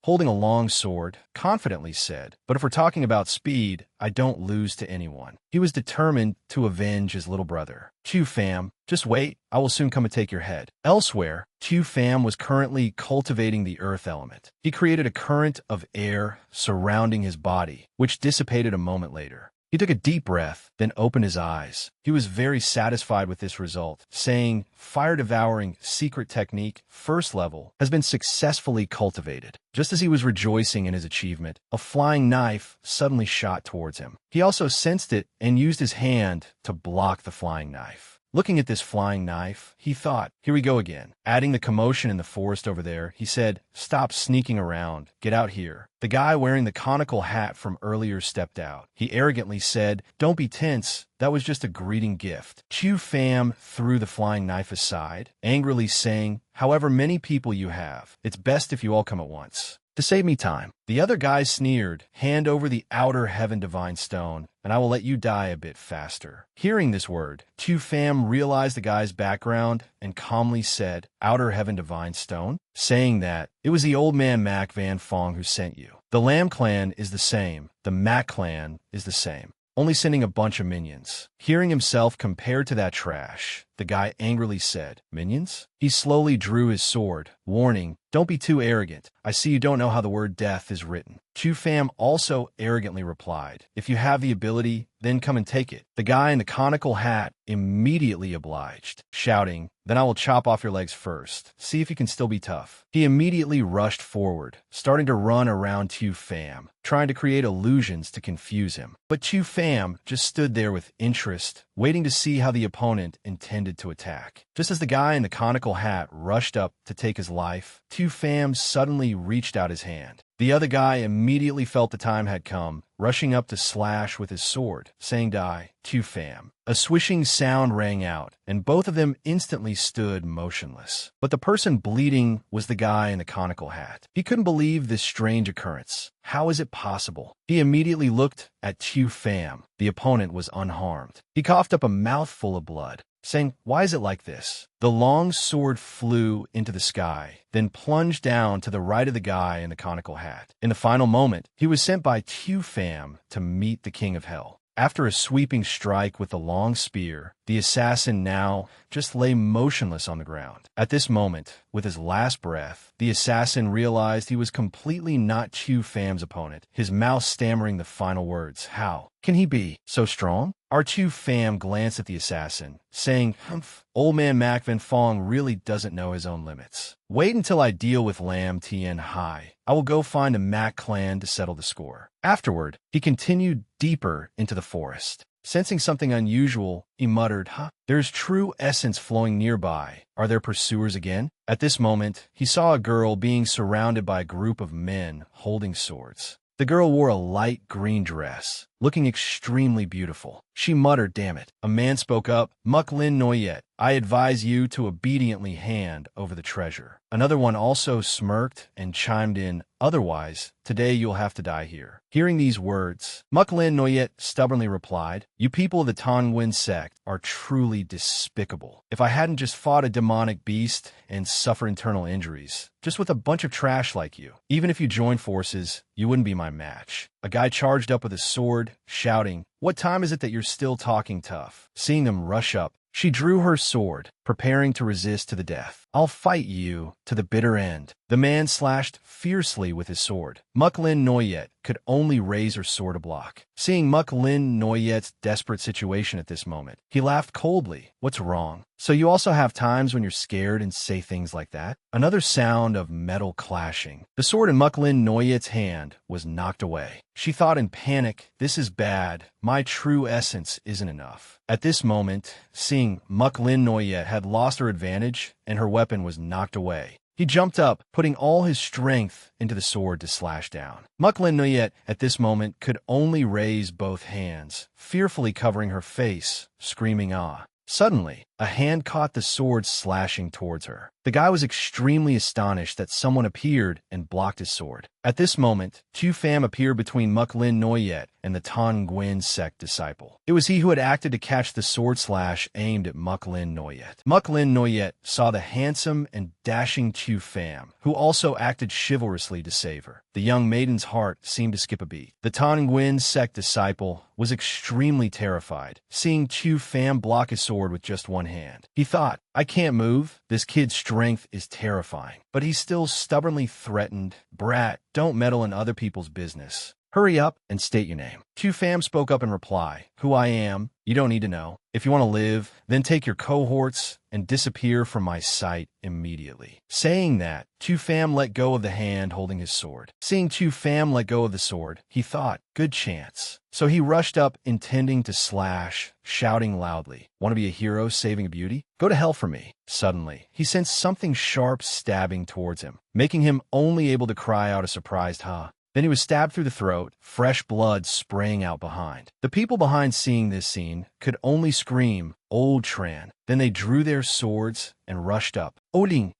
Holding a long sword, confidently said, "But if we're talking about speed, I don't lose to anyone." He was determined to avenge his little brother. "Chu Pham, just wait. I will soon come and take your head." Elsewhere, Chu Pham was currently cultivating the earth element. He created a current of air surrounding his body, which dissipated a moment later. He took a deep breath, then opened his eyes. He was very satisfied with this result, saying, "Fire-devouring secret technique, first level, has been successfully cultivated." Just as he was rejoicing in his achievement, a flying knife suddenly shot towards him. He also sensed it and used his hand to block the flying knife. Looking at this flying knife, he thought, "Here we go again." Adding the commotion in the forest over there, he said, "Stop sneaking around. Get out here." The guy wearing the conical hat from earlier stepped out. He arrogantly said, "Don't be tense. That was just a greeting gift." Chu Pham threw the flying knife aside, angrily saying, "However many people you have, it's best if you all come at once. To save me time." The other guy sneered, "Hand over the outer heaven divine stone, and I will let you die a bit faster." Hearing this word, Chu Pham realized the guy's background and calmly said, "Outer heaven divine stone?" Saying that, "It was the old man Mac Van Fong who sent you. The Lamb clan is the same. The Mac clan is the same. Only sending a bunch of minions." Hearing himself compared to that trash, the guy angrily said. Minions? He slowly drew his sword, warning, don't be too arrogant. I see you don't know how the word death is written. Chu Pham also arrogantly replied, if you have the ability, then come and take it. The guy in the conical hat immediately obliged, shouting, then I will chop off your legs first. See if you can still be tough. He immediately rushed forward, starting to run around Chu Pham, trying to create illusions to confuse him. But Chu Pham just stood there with interest, waiting to see how the opponent intended to attack. Just as the guy in the conical hat rushed up to take his life, Chu Pham suddenly reached out his hand. The other guy immediately felt the time had come, rushing up to slash with his sword, saying die, Chu Pham. A swishing sound rang out, and both of them instantly stood motionless. But the person bleeding was the guy in the conical hat. He couldn't believe this strange occurrence. How is it possible? He immediately looked at Chu Pham. The opponent was unharmed. He coughed up a mouthful of blood, saying, why is it like this? The long sword flew into the sky, then plunged down to the right of the guy in the conical hat. In the final moment, he was sent by Chu Pham to meet the King of Hell. After a sweeping strike with the long spear, the assassin now just lay motionless on the ground. At this moment, with his last breath, the assassin realized he was completely not Chu Pham's opponent, his mouth stammering the final words. How can he be so strong? Our Chu Pham glanced at the assassin, saying, humph, old man Mac Van Fong really doesn't know his own limits. Wait until I deal with Lam Tien Hai. I will go find a Mac clan to settle the score. Afterward, he continued deeper into the forest. Sensing something unusual, he muttered, there's true essence flowing nearby. Are there pursuers again? At this moment, he saw a girl being surrounded by a group of men holding swords. The girl wore a light green dress, looking extremely beautiful. She muttered, damn it. A man spoke up, Muk Lin Noyet, I advise you to obediently hand over the treasure. Another one also smirked and chimed in, otherwise, today you'll have to die here. Hearing these words, Muk Lin Noyet stubbornly replied, you people of the Tong Nguyen sect are truly despicable. If I hadn't just fought a demonic beast and suffered internal injuries, just with a bunch of trash like you, even if you joined forces, you wouldn't be my match. A guy charged up with a sword, shouting, what time is it that you're still talking tough? Seeing them rush up, she drew her sword, preparing to resist to the death. I'll fight you to the bitter end. The man slashed fiercely with his sword. Muk Lin Noyet could only raise her sword to block. Seeing Muk Lin Noyet's desperate situation at this moment, he laughed coldly. What's wrong? So you also have times when you're scared and say things like that? Another sound of metal clashing. The sword in Muk Lin Noyet's hand was knocked away. She thought in panic, this is bad. My true essence isn't enough. At this moment, seeing Muk Lin Noyet had lost her advantage and her weapon was knocked away, he jumped up, putting all his strength into the sword to slash down. Muk Lin Noyet at this moment could only raise both hands, fearfully covering her face, screaming ah. Suddenly, a hand caught the sword slashing towards her. The guy was extremely astonished that someone appeared and blocked his sword. At this moment, Chu Pham appeared between Muk Lin Noyet and the Tong Nguyen sect disciple. It was he who had acted to catch the sword slash aimed at Muk Lin Noyet. Muk Lin Noyet saw the handsome and dashing Chu Pham, who also acted chivalrously to save her. The young maiden's heart seemed to skip a beat. The Tong Nguyen sect disciple was extremely terrified, seeing Chu Pham block his sword with just one hand. He thought, I can't move. This kid's strength is terrifying. But he still stubbornly threatened, brat, don't meddle in other people's business. Hurry up and state your name. Chu Pham spoke up in reply, who I am, you don't need to know. If you want to live, then take your cohorts and disappear from my sight immediately. Saying that, Chu Pham let go of the hand holding his sword. Seeing Chu Pham let go of the sword, he thought, good chance. So he rushed up intending to slash, shouting loudly, want to be a hero saving a beauty? Go to hell for me. Suddenly, he sensed something sharp stabbing towards him, making him only able to cry out a surprised ha. Then he was stabbed through the throat, fresh blood spraying out behind. The people behind seeing this scene could only scream, Old Tran. Then they drew their swords and rushed up. Oding,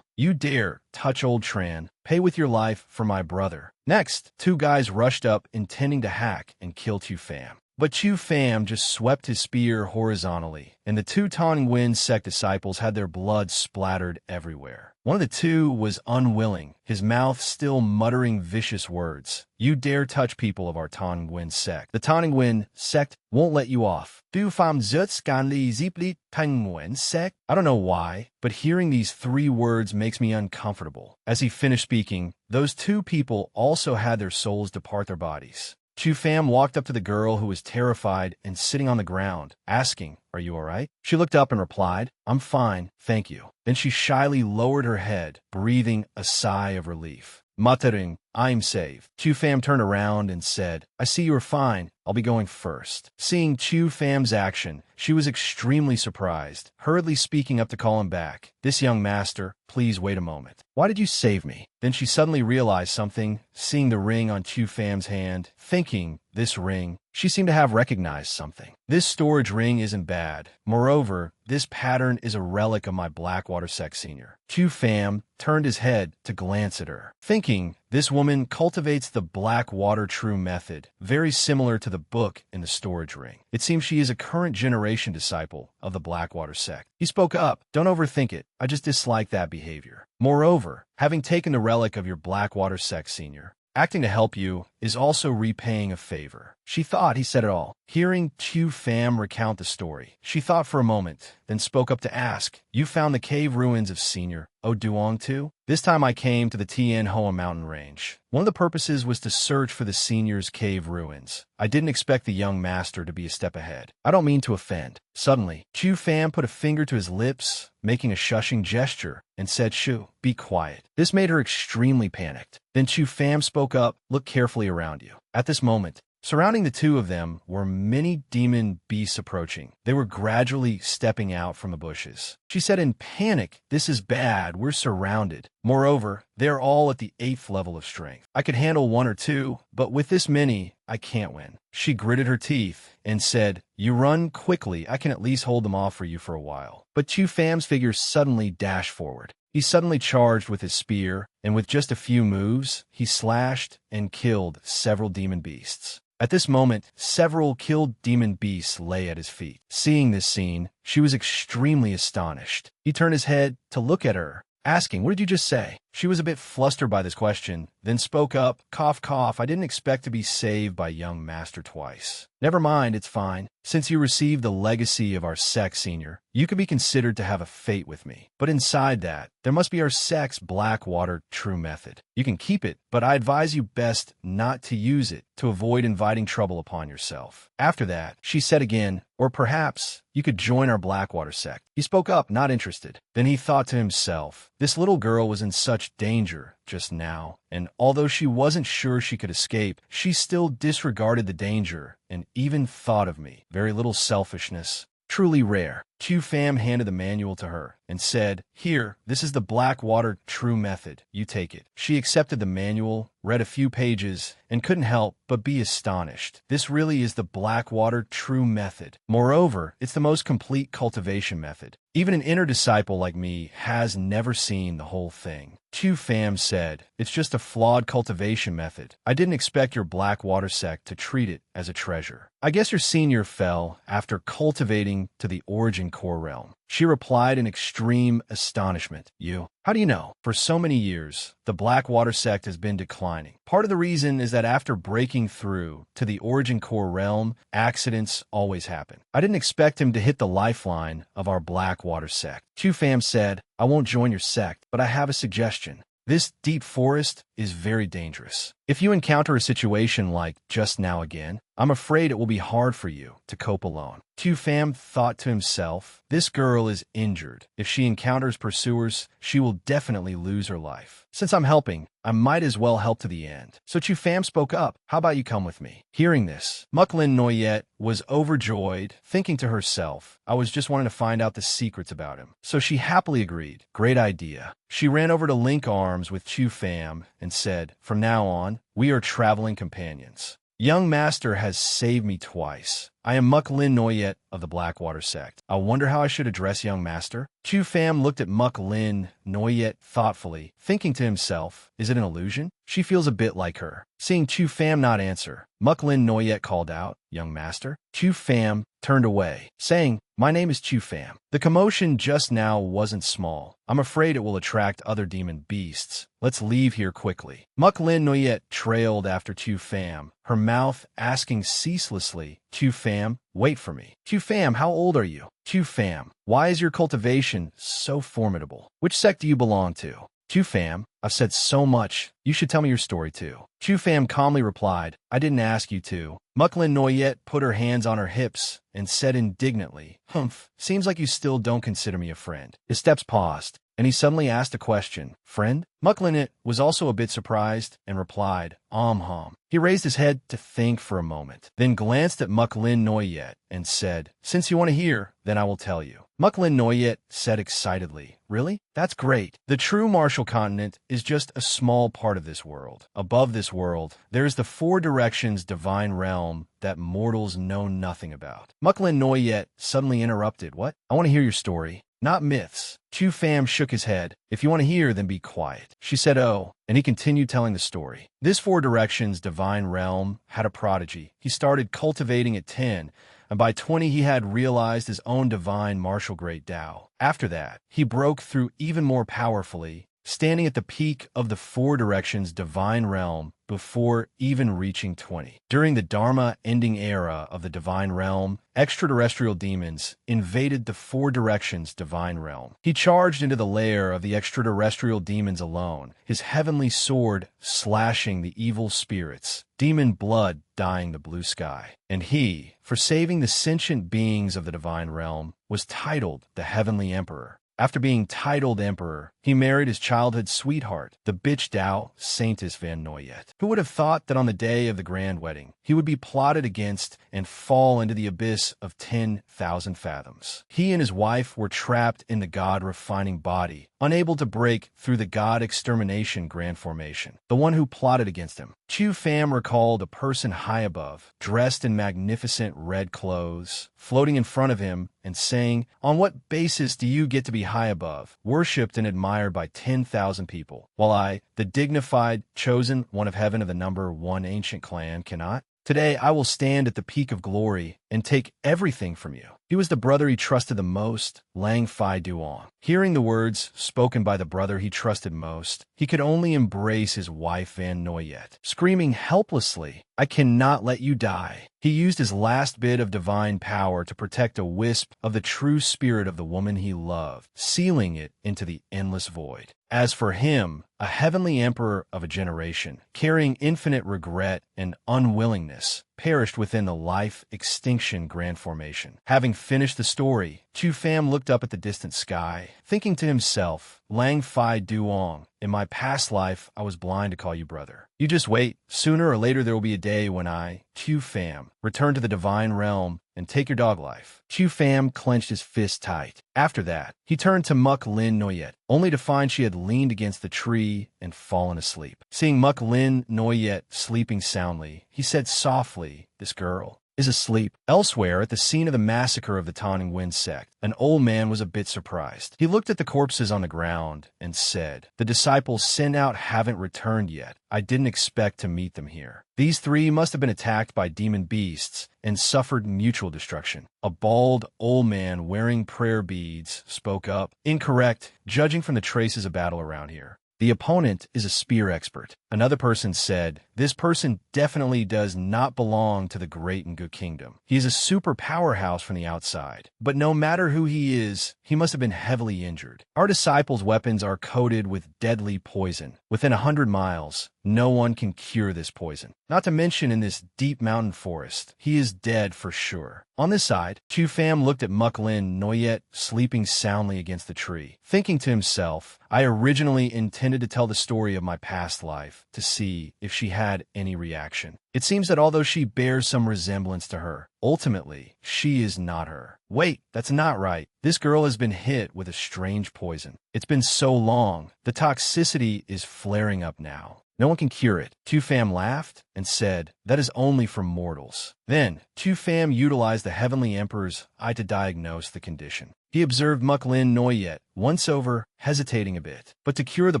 you dare touch Old Tran. Pay with your life for my brother. Next, two guys rushed up intending to hack and kill Chu Pham. But Chu Pham just swept his spear horizontally, and the two Tong Wen sect disciples had their blood splattered everywhere. One of the two was unwilling, his mouth still muttering vicious words. You dare touch people of our Tong Wen sect. The Tong Wen sect won't let you off. Du Pham Zutz Ganli Zipli Tong Wen sect? I don't know why, but hearing these three words makes me uncomfortable. As he finished speaking, those two people also had their souls depart their bodies. Chu Pham walked up to the girl who was terrified and sitting on the ground, asking, "Are you all right?" She looked up and replied, "I'm fine, thank you." Then she shyly lowered her head, breathing a sigh of relief. Muttering, "I'm saved." Chu Pham turned around and said, "I see you are fine. I'll be going first." Seeing Chu Pham's action, she was extremely surprised, hurriedly speaking up to call him back. "This young master, please wait a moment. Why did you save me?" Then she suddenly realized something, seeing the ring on Chu Pham's hand, thinking, this ring, she seemed to have recognized something. This storage ring isn't bad. Moreover, this pattern is a relic of my Blackwater sect senior. Chu Pham turned his head to glance at her, thinking, this woman cultivates the Blackwater true method, very similar to the book in the storage ring. It seems she is a current generation disciple of the Blackwater sect. He spoke up, "Don't overthink it. I just dislike that behavior. Moreover, having taken the relic of your Blackwater sect senior, acting to help you is also repaying a favor." She thought he said it all. Hearing Chu Pham recount the story, she thought for a moment, then spoke up to ask, "You found the cave ruins of Senior O Duong too?" "This time I came to the Tien Hoa mountain range. One of the purposes was to search for the Senior's cave ruins. I didn't expect the young master to be a step ahead. I don't mean to offend." Suddenly, Chu Pham put a finger to his lips, making a shushing gesture, and said, "Shu, be quiet." This made her extremely panicked. Then Chu Pham spoke up, "Look carefully around you." At this moment, surrounding the two of them were many demon beasts approaching. They were gradually stepping out from the bushes. She said in panic, "This is bad. We're surrounded. Moreover, they are all at the 8th level of strength. I could handle one or two, but with this many, I can't win." She gritted her teeth and said, "You run quickly. I can at least hold them off for you for a while." But Chu Pham's figure suddenly dashed forward. He suddenly charged with his spear, and with just a few moves, he slashed and killed several demon beasts. At this moment, several killed demon beasts lay at his feet. Seeing this scene, she was extremely astonished. He turned his head to look at her, asking, "What did you just say?" She was a bit flustered by this question, then spoke up, "Cough, cough, I didn't expect to be saved by young master twice." "Never mind, it's fine. Since you received the legacy of our sect senior, you could be considered to have a fate with me. But inside that, there must be our sect's Blackwater true method. You can keep it, but I advise you best not to use it to avoid inviting trouble upon yourself." After that, she said again, "Or perhaps you could join our Blackwater sect." He spoke up, not interested. Then he thought to himself, this little girl was in such danger just now, and although she wasn't sure she could escape, she still disregarded the danger and even thought of me. Very little selfishness. Truly rare. Chu Pham handed the manual to her and said, "Here, this is the Blackwater true method. You take it." She accepted the manual, read a few pages, and couldn't help but be astonished. This really is the Blackwater true method. Moreover, it's the most complete cultivation method. Even an inner disciple like me has never seen the whole thing. Chu Pham said, "It's just a flawed cultivation method. I didn't expect your Blackwater sect to treat it as a treasure. I guess your senior fell after cultivating to the origin core realm." She replied in extreme astonishment, "You? How do you know?" For so many years, the Blackwater sect has been declining. Part of the reason is that after breaking through to the origin core realm, accidents always happen. I didn't expect him to hit the lifeline of our Blackwater sect. Chu Pham said, "I won't join your sect, but I have a suggestion. This deep forest is very dangerous. If you encounter a situation like just now again, I'm afraid it will be hard for you to cope alone." Chu Pham thought to himself, this girl is injured. If she encounters pursuers, she will definitely lose her life. Since I'm helping, I might as well help to the end. So Chu Pham spoke up, "How about you come with me?" Hearing this, Muklin Noyet was overjoyed, thinking to herself, I was just wanting to find out the secrets about him. So she happily agreed. Great idea. She ran over to link arms with Chu Pham and said, "From now on, we are traveling companions. Young master has saved me twice. I am Muk Lin Noyet of the Blackwater sect. I wonder how I should address young master? Chu Pham looked at Muk Lin Noyet thoughtfully, thinking to himself, is it an illusion? She feels a bit like her. Seeing Chu Pham not answer, Muk Lin Noyet called out, young master? Chu Pham turned away, saying, my name is Chu Pham. The commotion just now wasn't small. I'm afraid it will attract other demon beasts. Let's leave here quickly. Muk Lin Noyet trailed after Chu Pham, her mouth asking ceaselessly, Chu Pham, wait for me. Chu Pham, how old are you? Chu Pham, why is your cultivation so formidable? Which sect do you belong to? Chu Pham, I've said so much. You should tell me your story too. Chu Pham calmly replied, I didn't ask you to. Muk Lin Noyet put her hands on her hips and said indignantly, humph, seems like you still don't consider me a friend. His steps paused, and he suddenly asked a question. Friend? Muk Lin was also a bit surprised and replied, hum. He raised his head to think for a moment, then glanced at Muk Lin Noyet and said, since you want to hear, then I will tell you. Muk Lin Noyet said excitedly, really? That's great. The true martial continent is just a small part of this world. Above this world, there is the four directions divine realm that mortals know nothing about. Muk Lin Noyet suddenly interrupted, what? I want to hear your story. Not myths. Chu Pham shook his head. If you want to hear, then be quiet. She said, oh, and he continued telling the story. This four directions divine realm had a prodigy. He started cultivating at 10, and by 20 he had realized his own divine martial great Tao. After that, he broke through even more powerfully, standing at the peak of the four directions divine realm before even reaching 20. During the Dharma ending era of the divine realm, extraterrestrial demons invaded the four directions divine realm. He charged into the lair of the extraterrestrial demons alone, his heavenly sword slashing the evil spirits, demon blood dyeing the blue sky. And he, for saving the sentient beings of the divine realm, was titled the Heavenly Emperor. After being titled emperor, he married his childhood sweetheart, the bitch Tao Saintess Van Noyet. Who would have thought that on the day of the grand wedding, he would be plotted against and fall into the abyss of 10,000 fathoms? He and his wife were trapped in the god-refining body, unable to break through the god-extermination grand formation, the one who plotted against him. Chu Pham recalled a person high above, dressed in magnificent red clothes, floating in front of him and saying, on what basis do you get to be high above, worshipped and admired by 10,000 people, while I, the dignified, chosen one of heaven of the number one ancient clan, cannot? Today I will stand at the peak of glory and take everything from you. He was the brother he trusted the most, Lang Fai Duan. Hearing the words spoken by the brother he trusted most, he could only embrace his wife Van Noyet, screaming helplessly, I cannot let you die. He used his last bit of divine power to protect a wisp of the true spirit of the woman he loved, sealing it into the endless void. As for him, a heavenly emperor of a generation, carrying infinite regret and unwillingness, perished within the life extinction grand formation. Having finished the story, Chu Pham looked up at the distant sky, thinking to himself, Lang Fai Duong, in my past life I was blind to call you brother. You just wait. Sooner or later there will be a day when I, Chu Pham, return to the divine realm and take your dog life. Chu Pham clenched his fist tight. After that, he turned to Muk Lin Noyet, only to find she had leaned against the tree and fallen asleep. Seeing Muk Lin Noyet sleeping soundly, he said softly, this girl is asleep. Elsewhere, at the scene of the massacre of the Tawning Wind sect, an old man was a bit surprised. He looked at the corpses on the ground and said, the disciples sent out haven't returned yet. I didn't expect to meet them here. These three must have been attacked by demon beasts and suffered mutual destruction. A bald old man wearing prayer beads spoke up. Incorrect, judging from the traces of battle around here. The opponent is a spear expert. Another person said, this person definitely does not belong to the great and good kingdom. He is a super powerhouse from the outside. But no matter who he is, he must have been heavily injured. Our disciples' weapons are coated with deadly poison. Within 100 miles, no one can cure this poison. Not to mention in this deep mountain forest, he is dead for sure. On this side, Chu Pham looked at Muk Lin Noyet sleeping soundly against the tree, thinking to himself, I originally intended to tell the story of my past life to see if she had any reaction. It seems that although she bears some resemblance to her, ultimately, she is not her. Wait, that's not right. This girl has been hit with a strange poison. It's been so long. The toxicity is flaring up now. No one can cure it. Tu Fam laughed and said, that is only for mortals. Then, Tu Fam utilized the Heavenly Emperor's eye to diagnose the condition. He observed Muk Lin Noyet, once over, hesitating a bit. But to cure the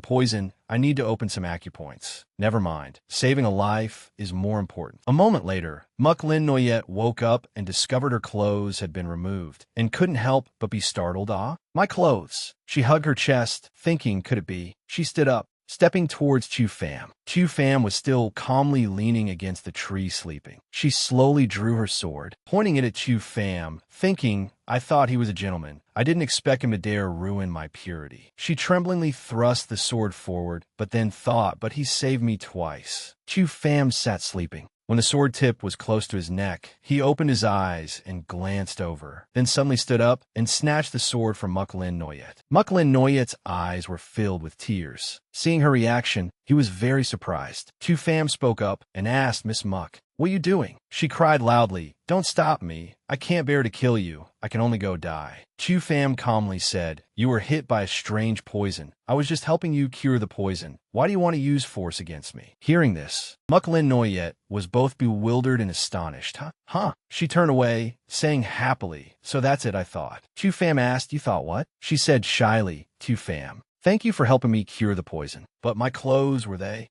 poison, I need to open some acupoints. Never mind. Saving a life is more important. A moment later, Muk Lin Noyet woke up and discovered her clothes had been removed, and couldn't help but be startled. Ah, my clothes. She hugged her chest, thinking, could it be? She stood up, stepping towards Tu Fam. Tu Fam was still calmly leaning against the tree sleeping. She slowly drew her sword, pointing it at Tu Fam, thinking, I thought he was a gentleman. I didn't expect him to dare ruin my purity. She tremblingly thrust the sword forward, but then thought, but he saved me twice. Tu Fam sat sleeping. When the sword tip was close to his neck, he opened his eyes and glanced over, then suddenly stood up and snatched the sword from Muk Lin Noyet. Muk Lin Noyet's eyes were filled with tears. Seeing her reaction, he was very surprised. Tu Fam spoke up and asked Miss Muk, what are you doing? She cried loudly, don't stop me. I can't bear to kill you. I can only go die. Tu Fam calmly said, you were hit by a strange poison. I was just helping you cure the poison. Why do you want to use force against me? Hearing this, Muk Lin Noyet was both bewildered and astonished. Huh? She turned away, saying happily, so that's it, I thought. Tu Fam asked, you thought what? She said shyly, Tu Fam, thank you for helping me cure the poison. But my clothes, were they?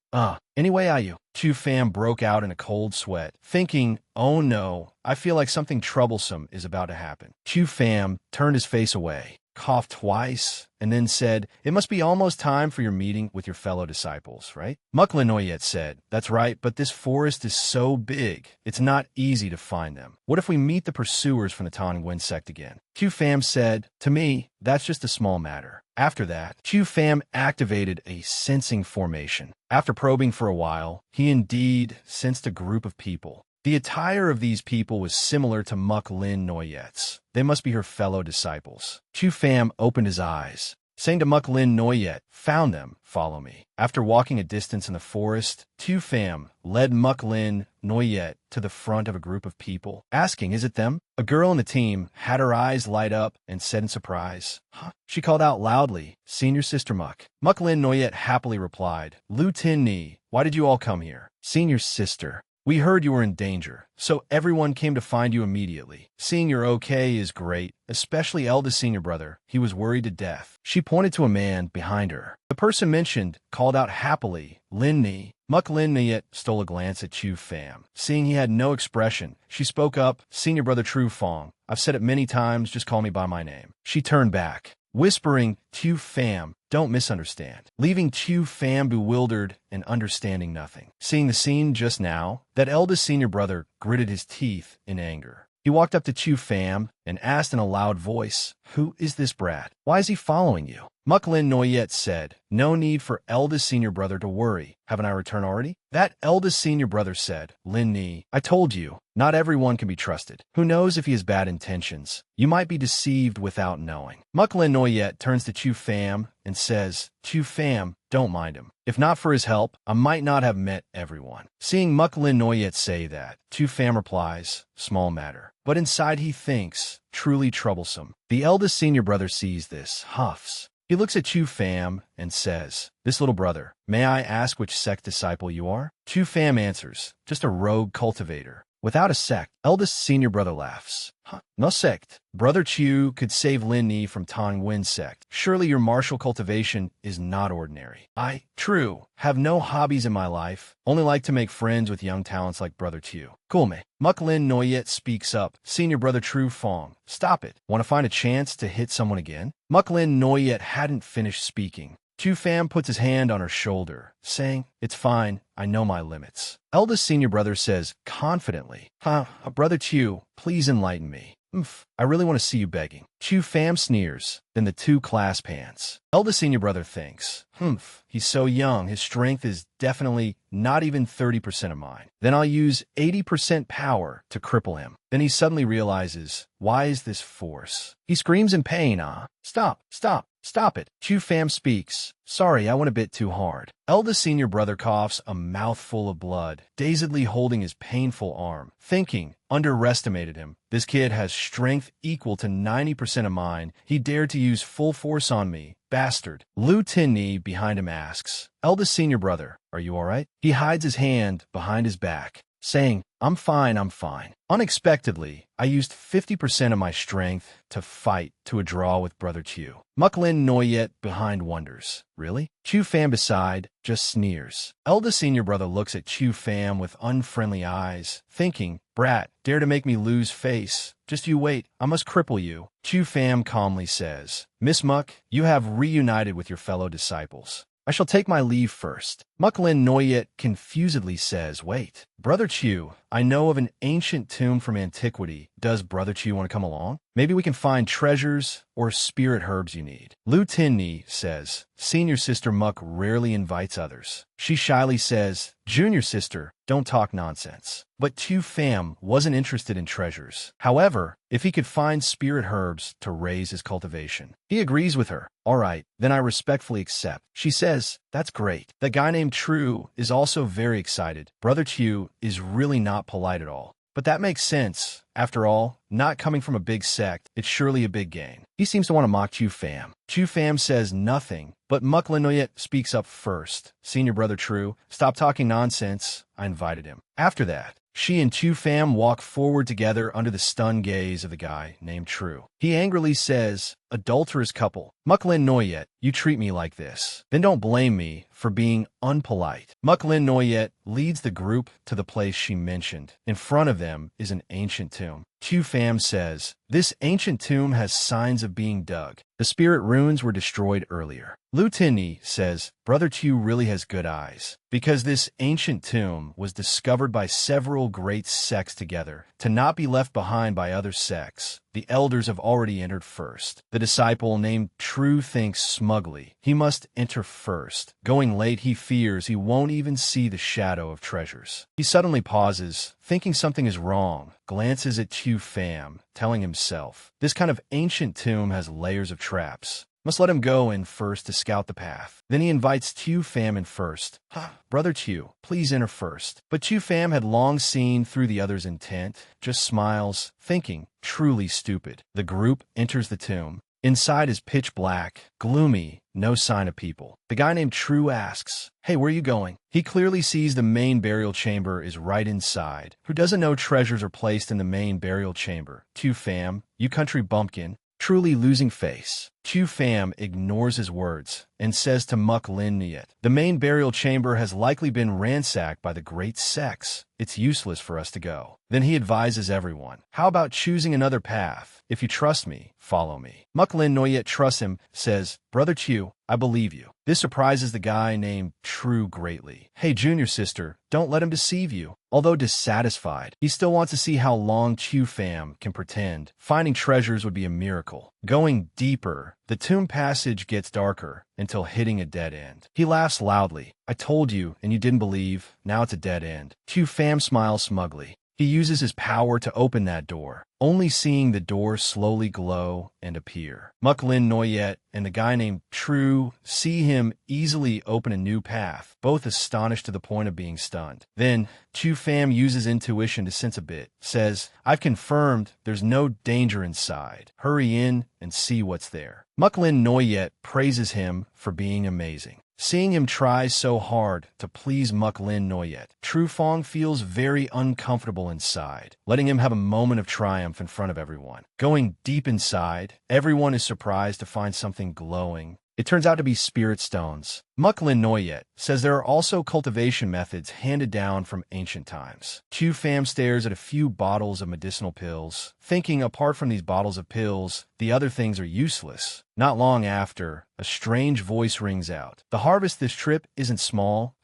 Anyway, you. Tu Fam broke out in a cold sweat, thinking, oh no, I feel like something troublesome is about to happen. Tu Fam turned his face away, coughed twice, and then said, it must be almost time for your meeting with your fellow disciples, right? Muk Lin Noyet said, that's right, but this forest is so big, it's not easy to find them. What if we meet the pursuers from the Tang Wen sect again? Tu Fam said, to me, that's just a small matter. After that, Tu Fam activated a sensing formation. After probing for a while, he indeed sensed a group of people. The attire of these people was similar to Muk Lin Noyet's. They must be her fellow disciples. Tu Fam opened his eyes, saying to Muk Lin Noyet, found them, follow me. After walking a distance in the forest, Tu Fam led Muk Lin Noyet to the front of a group of people, asking, is it them? A girl in the team had her eyes light up and said in surprise, huh? She called out loudly, Senior Sister Muk. Muk Lin Noyet happily replied, Lu Tin Ni, why did you all come here? Senior Sister, we heard you were in danger, so everyone came to find you immediately. Seeing you're okay is great, especially eldest senior brother. He was worried to death. She pointed to a man behind her. The person mentioned called out happily, Lin Ni. Muk Lin Noyet stole a glance at Tu Fam. Seeing he had no expression, she spoke up, Senior brother Tru Fong. I've said it many times, just call me by my name. She turned back, whispering, Tu Fam, don't misunderstand, leaving Tu Fam bewildered and understanding nothing. Seeing the scene just now, that eldest senior brother gritted his teeth in anger. He walked up to Tu Fam and asked in a loud voice, who is this brat? Why is he following you? Muk Lin Noyet said, no need for eldest senior brother to worry. Haven't I returned already? That eldest senior brother said, Lin Ni, I told you, not everyone can be trusted. Who knows if he has bad intentions? You might be deceived without knowing. Muk Lin Noyet turns to Tu Fam and says, Tu Fam, don't mind him. If not for his help, I might not have met everyone. Seeing Muk Lin Noyet say that, Tu Fam replies, small matter. But inside he thinks, truly troublesome. The eldest senior brother sees this, huffs. He looks at Tu Fam and says, this little brother, may I ask which sect disciple you are? Tu Fam answers, just a rogue cultivator. Without a sect, eldest senior brother laughs. Huh, no sect. Brother Chu could save Lin Ni from Tang Wen sect. Surely your martial cultivation is not ordinary. I, true, have no hobbies in my life. Only like to make friends with young talents like Brother Chu. Cool me. Muk Lin Noyet speaks up. Senior brother Tru Fong. Stop it. Want to find a chance to hit someone again? Muk Lin Noyet hadn't finished speaking. Tu Fam puts his hand on her shoulder, saying, it's fine, I know my limits. Eldest senior brother says, confidently, Brother Chu, please enlighten me. I really want to see you begging. Tu Fam sneers, then the two clasp hands. Eldest senior brother thinks, he's so young, his strength is definitely not even 30% of mine. Then I'll use 80% power to cripple him. Then he suddenly realizes, why is this force? He screams in pain, Stop, stop. Stop it. Chu Fam speaks. Sorry, I went a bit too hard. Eldest senior brother coughs a mouthful of blood, dazedly holding his painful arm, thinking, underestimated him. This kid has strength equal to 90% of mine. He dared to use full force on me. Bastard. Lu Tinni behind him asks, Eldest senior brother, are you alright? He hides his hand behind his back, saying, I'm fine, I'm fine. Unexpectedly, I used 50% of my strength to fight to a draw with Brother Chu. Muklin Noyet behind wonders. Really? Chu Fam beside just sneers. Eldest senior brother looks at Chu Fam with unfriendly eyes, thinking, Brat, dare to make me lose face. Just you wait, I must cripple you. Chu Fam calmly says, Miss Muck, you have reunited with your fellow disciples. I shall take my leave first. Muklin Noyet confusedly says, Wait, Brother Chu, I know of an ancient tomb from antiquity. Does Brother Chu want to come along? Maybe we can find treasures or spirit herbs you need. Lu Tinni says, Senior sister Muck rarely invites others. She shyly says, Junior sister, don't talk nonsense. But Chu Fam wasn't interested in treasures. However, if he could find spirit herbs to raise his cultivation, he agrees with her. All right, then I respectfully accept. She says, that's great. The guy named True is also very excited. Brother Chu is really not polite at all. But that makes sense. After all, not coming from a big sect, it's surely a big gain. He seems to want to mock Chu Fam. Chu Fam says nothing, but Muklinoyet speaks up first. Senior brother True, stop talking nonsense. I invited him. After that, she and Chu Fam walk forward together under the stunned gaze of the guy named True. He angrily says, adulterous couple. Muklin Noyet, you treat me like this. Then don't blame me for being unpolite. Muklin Noyet leads the group to the place she mentioned. In front of them is an ancient tomb. Chu Fam says, this ancient tomb has signs of being dug. The spirit runes were destroyed earlier. Lu Tinni says, Brother Chu really has good eyes, because this ancient tomb was discovered by several great sects together, to not be left behind by other sects. The elders have already entered first. The disciple named True thinks smugly. He must enter first. Going late, he fears he won't even see the shadow of treasures. He suddenly pauses, thinking something is wrong, glances at Chu Fam, telling himself, this kind of ancient tomb has layers of traps. Must let him go in first to scout the path. Then he invites Chu Fam in first. Brother Chu, please enter first. But Chu Fam had long seen through the other's intent, just smiles, thinking, truly stupid. The group enters the tomb. Inside is pitch black, gloomy, no sign of people. The guy named True asks, hey, where are you going? He clearly sees the main burial chamber is right inside. Who doesn't know treasures are placed in the main burial chamber? Chu Fam, you country bumpkin. Truly losing face. Chu Fam ignores his words and says to Muk Lin Niet, the main burial chamber has likely been ransacked by the great sects. It's useless for us to go. Then he advises everyone, how about choosing another path? If you trust me, follow me. Muk Lin Noyet trusts him, says, Brother Chu, I believe you. This surprises the guy named True greatly. Hey, junior sister, don't let him deceive you. Although dissatisfied, he still wants to see how long Chu Fam can pretend. Finding treasures would be a miracle. Going deeper, the tomb passage gets darker until hitting a dead end. He laughs loudly. I told you, and you didn't believe. Now it's a dead end. Chu Fam smiles smugly. He uses his power to open that door, only seeing the door slowly glow and appear. Muk Lin Noyet and the guy named True see him easily open a new path, both astonished to the point of being stunned. Then, Chu Fam uses intuition to sense a bit, says, I've confirmed there's no danger inside. Hurry in and see what's there. Muk Lin Noyet praises him for being amazing. Seeing him try so hard to please Muk Lin Noyet, True Fong feels very uncomfortable inside, letting him have a moment of triumph in front of everyone. Going deep inside, everyone is surprised to find something glowing. It turns out to be spirit stones. Muk Lin Noyet says there are also cultivation methods handed down from ancient times. Chu Fam stares at a few bottles of medicinal pills, thinking apart from these bottles of pills, the other things are useless. Not long after, a strange voice rings out. The harvest this trip isn't small.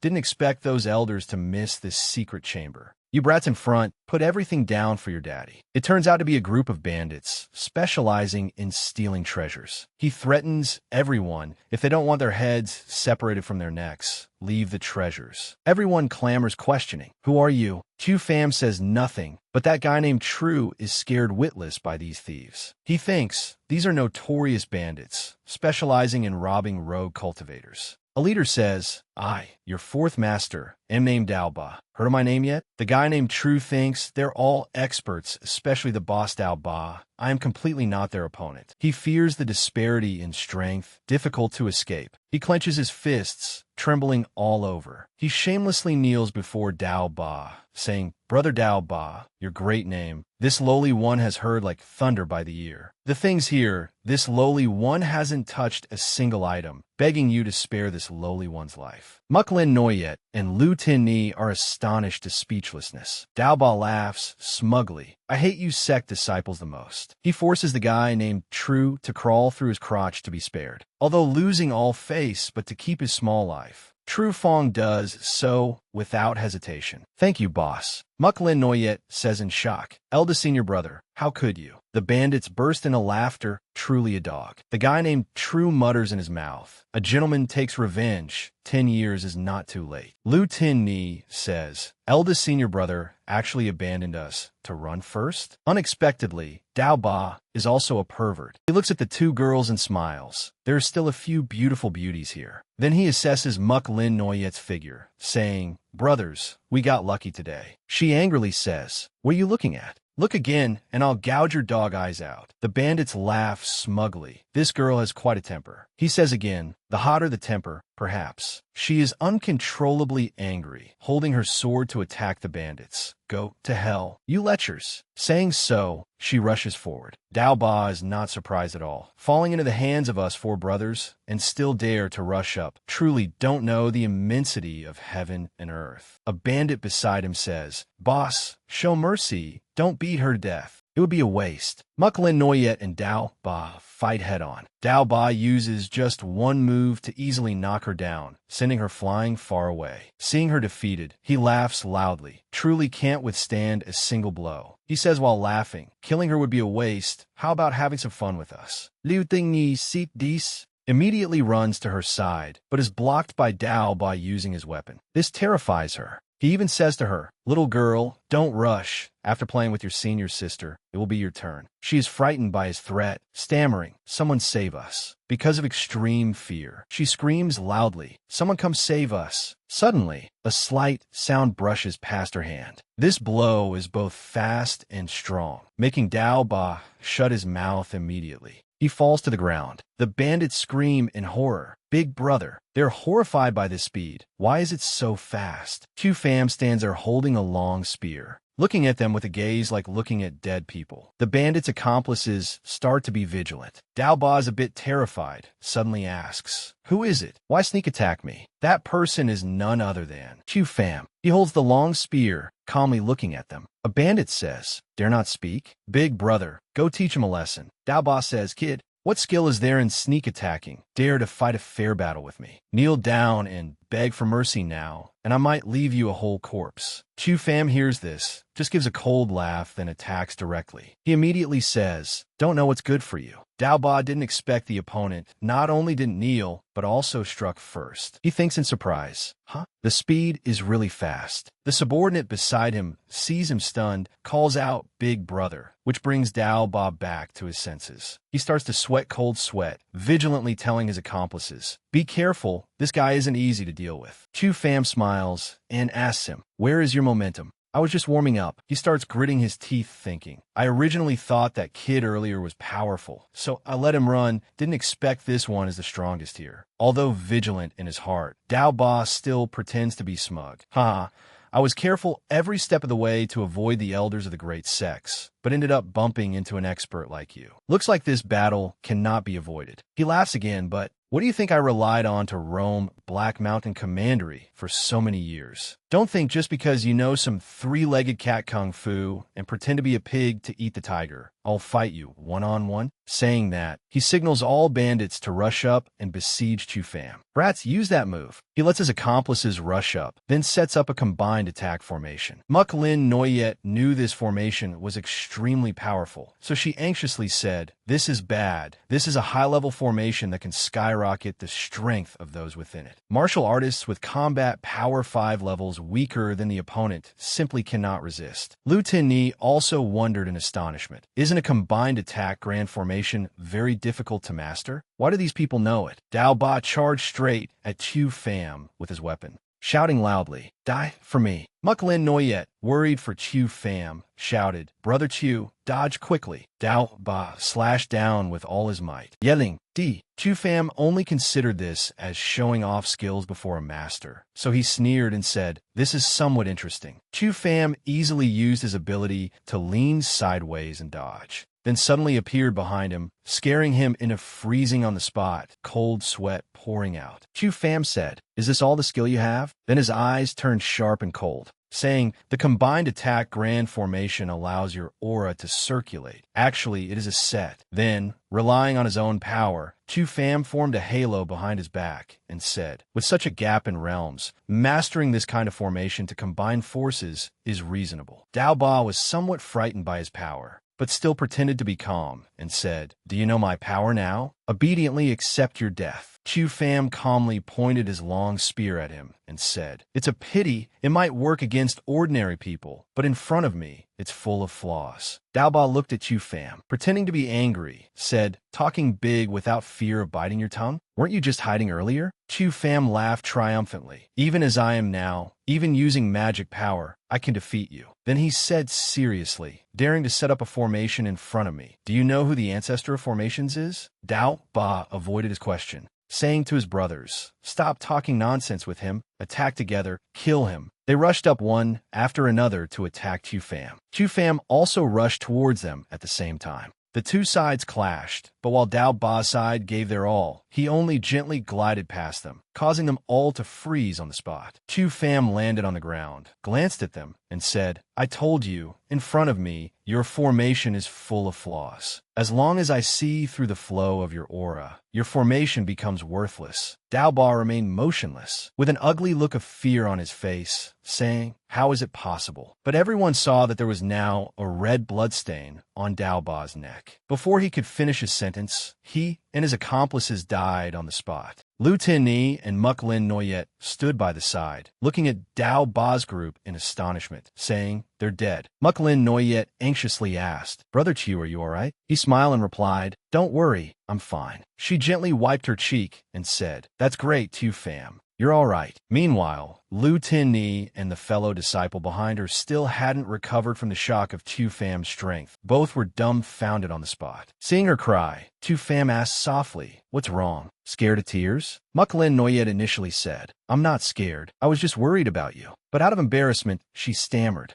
Didn't expect those elders to miss this secret chamber. You brats in front, put everything down for your daddy. It turns out to be a group of bandits specializing in stealing treasures. He threatens everyone if they don't want their heads separated from their necks. Leave the treasures. Everyone clamors questioning. Who are you? Q-Fam says nothing, but that guy named True is scared witless by these thieves. He thinks these are notorious bandits, specializing in robbing rogue cultivators. A leader says, I, your fourth master, am named Daoba. Heard of my name yet? The guy named True thinks they're all experts, especially the boss Daoba. I am completely not their opponent. He fears the disparity in strength, difficult to escape. He clenches his fists, trembling all over. He shamelessly kneels before Daoba, saying, Brother Daoba, your great name. This lowly one has heard like thunder by the ear. The thing's here, this lowly one hasn't touched a single item, begging you to spare this lowly one's life. Muklin Noyet and Lu Tin Ni are astonished to speechlessness. Daoba laughs smugly. I hate you sect disciples the most. He forces the guy named True to crawl through his crotch to be spared, although losing all face but to keep his small life. True Fong does so without hesitation. Thank you, boss. Muklin Noyet says in shock. Eldest senior brother, how could you? The bandits burst into laughter, truly a dog. The guy named True mutters in his mouth. A gentleman takes revenge. 10 years is not too late. Lu Tin Ni says, eldest senior brother actually abandoned us to run first? Unexpectedly, Daoba is also a pervert. He looks at the two girls and smiles. There are still a few beautiful beauties here. Then he assesses Muklin Noyet's figure, saying, brothers, we got lucky today. She angrily says, what are you looking at? Look again, and I'll gouge your dog eyes out. The bandits laugh smugly. This girl has quite a temper. He says again, the hotter the temper, perhaps. She is uncontrollably angry, holding her sword to attack the bandits. Go to hell, you lechers. Saying so, she rushes forward. Daoba is not surprised at all, falling into the hands of us four brothers, and still dare to rush up. Truly don't know the immensity of heaven and earth. A bandit beside him says, boss, show mercy, don't beat her to death. It would be a waste. Muklin Noyet and Daoba fight head-on. Daoba uses just one move to easily knock her down, sending her flying far away. Seeing her defeated, he laughs loudly. Truly can't withstand a single blow. He says while laughing, killing her would be a waste. How about having some fun with us? Liu Ting Ni Sik Dis immediately runs to her side, but is blocked by Daoba using his weapon. This terrifies her. He even says to her, little girl, don't rush. After playing with your senior sister, it will be your turn. She is frightened by his threat, stammering, someone save us. Because of extreme fear, she screams loudly, someone come save us. Suddenly, a slight sound brushes past her hand. This blow is both fast and strong, making Daoba shut his mouth immediately. He falls to the ground. The bandits scream in horror. Big brother. They're horrified by this speed. Why is it so fast? Q-Fam stands there holding a long spear, looking at them with a gaze like looking at dead people. The bandits' accomplices start to be vigilant. Daoba is a bit terrified, suddenly asks, who is it? Why sneak attack me? That person is none other than Q-Fam. He holds the long spear, calmly looking at them. A bandit says, dare not speak? Big brother, go teach him a lesson. Daoba says, kid, what skill is there in sneak attacking? Dare to fight a fair battle with me. Kneel down and beg for mercy now, and I might leave you a whole corpse. Q-Fam hears this, just gives a cold laugh, then attacks directly. He immediately says, don't know what's good for you. Daoba didn't expect the opponent not only didn't kneel, but also struck first. He thinks in surprise, huh? The speed is really fast. The subordinate beside him sees him stunned, calls out, big brother, which brings Daoba back to his senses. He starts to sweat cold sweat, vigilantly telling his accomplices, be careful, this guy isn't easy to deal with. Q-Fam smiles and asks him, where is your momentum? I was just warming up. He starts gritting his teeth thinking, I originally thought that kid earlier was powerful, so I let him run, didn't expect this one is the strongest here. Although vigilant in his heart, Daoba still pretends to be smug. I was careful every step of the way to avoid the elders of the great sects, but ended up bumping into an expert like you. Looks like this battle cannot be avoided. He laughs again, but what do you think I relied on to roam Black Mountain Commandery for so many years? Don't think just because you know some three-legged cat kung fu and pretend to be a pig to eat the tiger, I'll fight you one-on-one. Saying that, he signals all bandits to rush up and besiege Chu Pham. Bratz use that move. He lets his accomplices rush up, then sets up a combined attack formation. Muk Lin Noyet knew this formation was extremely powerful, so she anxiously said, "This is bad. This is a high-level formation that can skyrocket the strength of those within it. Martial artists with combat power 5 levels weaker than the opponent simply cannot resist." Lu Tinni also wondered in astonishment. Isn't a combined attack grand formation very difficult to master? Why do these people know it? Dao Ba charged straight at Chu Pham with his weapon, shouting loudly, "Die for me." Muk Lin Noyet, worried for Chu Pham, shouted, "Brother Chu, dodge quickly." Dao Ba slashed down with all his might, yelling, "D." Chu Pham only considered this as showing off skills before a master, so he sneered and said, "This is somewhat interesting." Chu Pham easily used his ability to lean sideways and dodge, then suddenly appeared behind him, scaring him into freezing on the spot, cold sweat pouring out. Chu Pham said, "Is this all the skill you have?" Then his eyes turned sharp and cold, saying, "The combined attack grand formation allows your aura to circulate. Actually, it is a set." Then, relying on his own power, Chu Pham formed a halo behind his back and said, "With such a gap in realms, mastering this kind of formation to combine forces is reasonable." Dao Ba was somewhat frightened by his power, but still pretended to be calm and said, "Do you know my power now? Obediently accept your death." Chu Pham calmly pointed his long spear at him and said, "It's a pity it might work against ordinary people, but in front of me, it's full of flaws." Dao Ba looked at Chu Pham, pretending to be angry, said, "Talking big without fear of biting your tongue? Weren't you just hiding earlier?" Chu Pham laughed triumphantly. "Even as I am now, even using magic power, I can defeat you." Then he said seriously, daring to set up a formation in front of me, "Do you know who the ancestor of formations is?" Dao Ba avoided his question, saying to his brothers, "Stop talking nonsense with him, attack together, kill him." They rushed up one after another to attack Chu Pham. Chu Pham also rushed towards them at the same time. The two sides clashed, but while Dao Ba's side gave their all, he only gently glided past them, causing them all to freeze on the spot. Chu Pham landed on the ground, glanced at them, and said, "I told you, in front of me, your formation is full of flaws. As long as I see through the flow of your aura, your formation becomes worthless." Dao Ba remained motionless, with an ugly look of fear on his face, saying, "How is it possible?" But everyone saw that there was now a red bloodstain on Dao Ba's neck. Before he could finish his sentence, he and his accomplices died on the spot. Lu Tinni and Muk Lin Noyet stood by the side, looking at Dao Ba's group in astonishment, saying, "They're dead." Muk Lin Noyet anxiously asked, "Brother Chu, are you all right?" He smiled and replied, "Don't worry, I'm fine." She gently wiped her cheek and said, "That's great, Chu Pham. You're all right." Meanwhile, Lu Tinni and the fellow disciple behind her still hadn't recovered from the shock of Chu Pham's strength. Both were dumbfounded on the spot. Seeing her cry, Chu Pham asked softly, "What's wrong? Scared of tears?" Muk Lin Noyet initially said, "I'm not scared. I was just worried about you." But out of embarrassment, she stammered,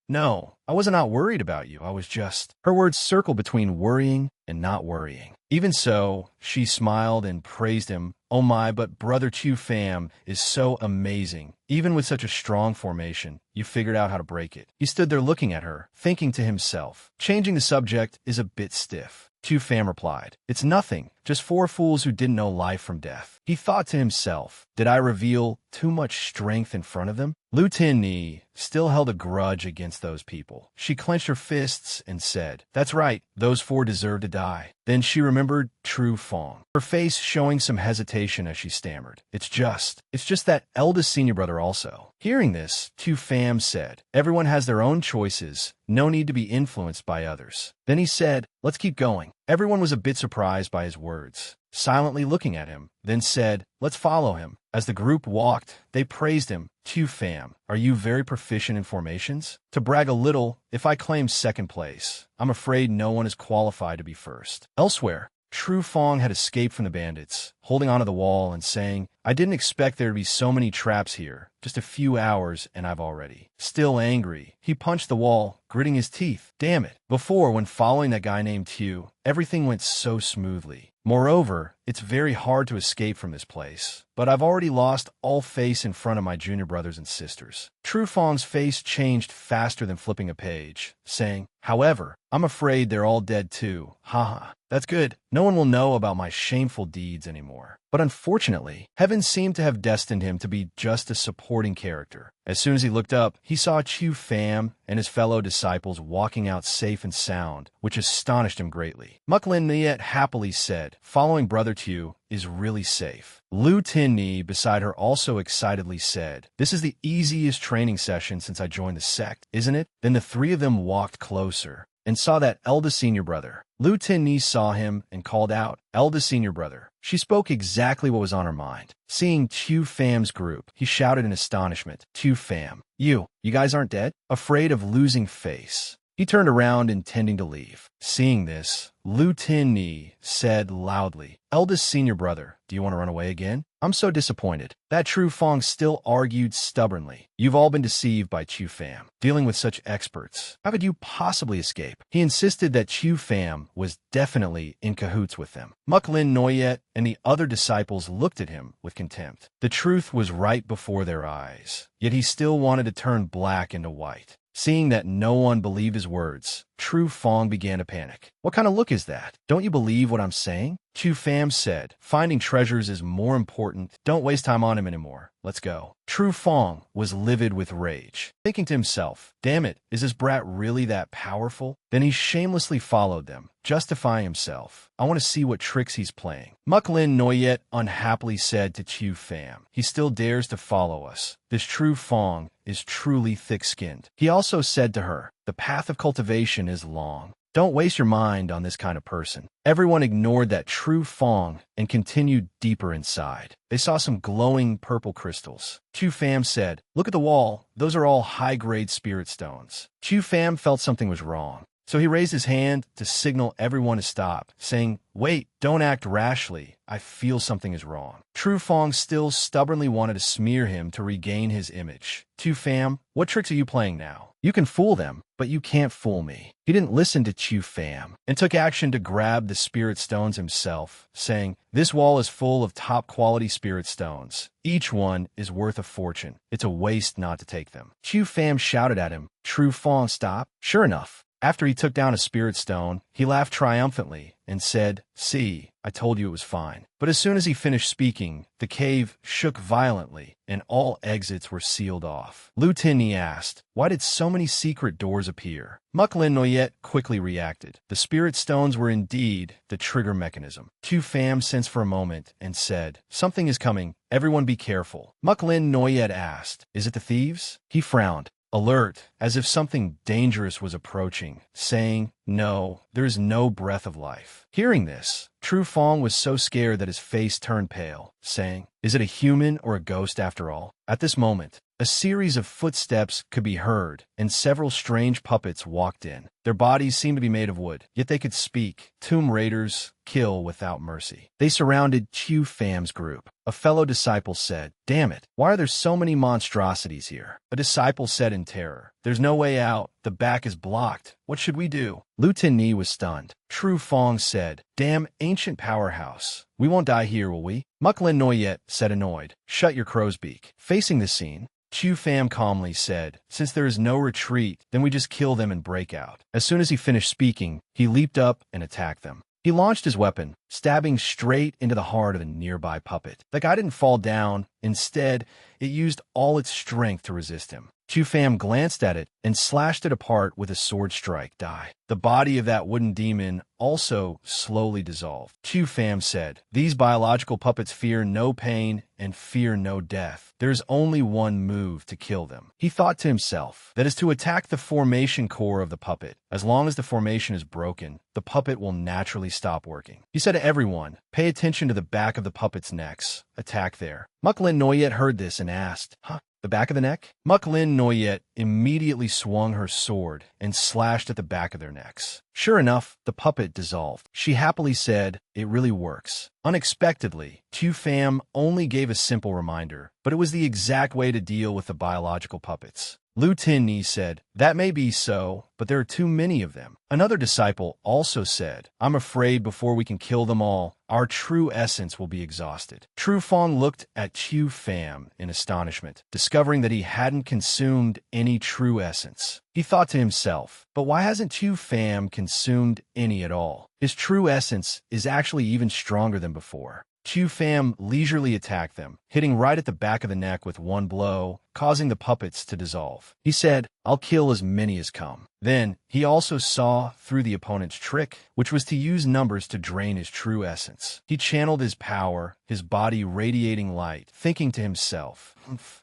No, I was not worried about you. I was just..." Her words circled between worrying and not worrying. Even so, she smiled and praised him. "Oh my, but Brother Chu Pham is so amazing. Even with such a strong formation, you figured out how to break it." He stood there looking at her, thinking to himself, "Changing the subject is a bit stiff." Chu Pham replied, "It's nothing, just 4 fools who didn't know life from death." He thought to himself, "Did I reveal too much strength in front of them?" Lu Tinni still held a grudge against those people. She clenched her fists and said, "That's right, those 4 deserve to die." Then she remembered Tru Fong, her face showing some hesitation as she stammered, It's just that eldest senior brother also." Hearing this, Chu Pham said, "Everyone has their own choices, no need to be influenced by others." Then he said, "Let's keep going." Everyone was a bit surprised by his words, silently looking at him, then said, "Let's follow him." As the group walked, they praised him. "Chu Pham, are you very proficient in formations?" "To brag a little, if I claim second place, I'm afraid no one is qualified to be first." Elsewhere, Tru Fong had escaped from the bandits, holding onto the wall and saying, I didn't expect there to be so many traps here. Just a few hours and I've already. Still angry, he punched the wall, gritting his teeth. Damn it. Before, when following that guy named Q, everything went so smoothly. Moreover, it's very hard to escape from this place. But I've already lost all face in front of my junior brothers and sisters. Trufong's face changed faster than flipping a page, saying, however, I'm afraid they're all dead too. Haha. That's good. No one will know about my shameful deeds anymore. But unfortunately, heaven seemed to have destined him to be just a supporting character. As soon as he looked up, he saw Chu Pham and his fellow disciples walking out safe and sound, which astonished him greatly. Muk Lin Niet happily said, following Brother Tu is really safe. Lu Tin Ni beside her also excitedly said, this is the easiest training session since I joined the sect, isn't it? Then the three of them walked closer and saw that eldest senior brother. Lu Tin Ni saw him and called out, eldest senior brother. She spoke exactly what was on her mind. Seeing Chu Pham's group, he shouted in astonishment, Chu Pham, you guys aren't dead? Afraid of losing face. He turned around intending to leave. Seeing this, Lu Tin Ni said loudly, eldest senior brother, do you want to run away again? I'm so disappointed. That Trufong still argued stubbornly. You've all been deceived by Chu Pham. Dealing with such experts, how could you possibly escape? He insisted that Chu Pham was definitely in cahoots with them. Muk Lin Niet and the other disciples looked at him with contempt. The truth was right before their eyes, yet he still wanted to turn black into white. Seeing that no one believed his words, Trufong began to panic. What kind of look is that? Don't you believe what I'm saying? Chu Pham said, finding treasures is more important. Don't waste time on him anymore. Let's go. Trufong was livid with rage, thinking to himself, damn it, is this brat really that powerful? Then he shamelessly followed them, justifying himself. I want to see what tricks he's playing. Muk Lin Niet unhappily said to Chu Pham, he still dares to follow us. This Trufong is truly thick-skinned. He also said to her, the path of cultivation is long. Don't waste your mind on this kind of person. Everyone ignored that Trufong and continued deeper inside. They saw some glowing purple crystals. Chu Pham said, look at the wall. Those are all high-grade spirit stones. Chu Pham felt something was wrong. So he raised his hand to signal everyone to stop, saying, wait, don't act rashly. I feel something is wrong. Trufong still stubbornly wanted to smear him to regain his image. Chu Pham, what tricks are you playing now? You can fool them, but you can't fool me. He didn't listen to Chu Pham and took action to grab the spirit stones himself, saying, this wall is full of top-quality spirit stones. Each one is worth a fortune. It's a waste not to take them. Chu Pham shouted at him, Trufong, stop. Sure enough, after he took down a spirit stone, he laughed triumphantly and said, see, I told you it was fine. But as soon as he finished speaking, the cave shook violently and all exits were sealed off. Lu Tin Ni asked, why did so many secret doors appear? Muk Lin Niet quickly reacted. The spirit stones were indeed the trigger mechanism. Chu Pham sensed for a moment and said, something is coming. Everyone be careful. Muk Lin Niet asked, is it the thieves? He frowned, alert, as if something dangerous was approaching, saying, no, there is no breath of life. Hearing this, Trufong was so scared that his face turned pale, saying, is it a human or a ghost after all? At this moment, a series of footsteps could be heard, and several strange puppets walked in. Their bodies seemed to be made of wood, yet they could speak. Tomb Raiders kill without mercy. They surrounded Chu Pham's group. A fellow disciple said, damn it, why are there so many monstrosities here? A disciple said in terror, there's no way out. The back is blocked. What should we do? Lu Tin Ni was stunned. Trufong said, damn ancient powerhouse. We won't die here, will we? Muk Lin Niet said annoyed, shut your crow's beak. Facing the scene, Chu Pham calmly said, since there is no retreat, then we just kill them and break out. As soon as he finished speaking, he leaped up and attacked them. He launched his weapon, stabbing straight into the heart of a nearby puppet. The guy didn't fall down. Instead, it used all its strength to resist him. Chu Pham glanced at it and slashed it apart with a sword strike die. The body of that wooden demon also slowly dissolved. Chu Pham said, these biological puppets fear no pain and fear no death. There's only one move to kill them. He thought to himself, that is to attack the formation core of the puppet. As long as the formation is broken, the puppet will naturally stop working. He said to everyone, pay attention to the back of the puppet's necks. Attack there. Muk Lin Niet heard this and asked, huh? The The back of the neck? Muk Lin Noyet immediately swung her sword and slashed at the back of their necks. Sure enough, the puppet dissolved. She happily said, "It really works." Unexpectedly, Qiu Fam only gave a simple reminder, but it was the exact way to deal with the biological puppets. Lu Tinni said, "That may be so, but there are too many of them." Another disciple also said, "I'm afraid before we can kill them all, our true essence will be exhausted." Tru Fong looked at Qiu Fam in astonishment, discovering that he hadn't consumed any true essence. He thought to himself, but why hasn't Qiu Fam consumed any at all? His true essence is actually even stronger than before. Qiu Fam leisurely attacked them, hitting right at the back of the neck with one blow, causing the puppets to dissolve. He said, "I'll kill as many as come." Then, he also saw through the opponent's trick, which was to use numbers to drain his true essence. He channeled his power, his body radiating light, thinking to himself,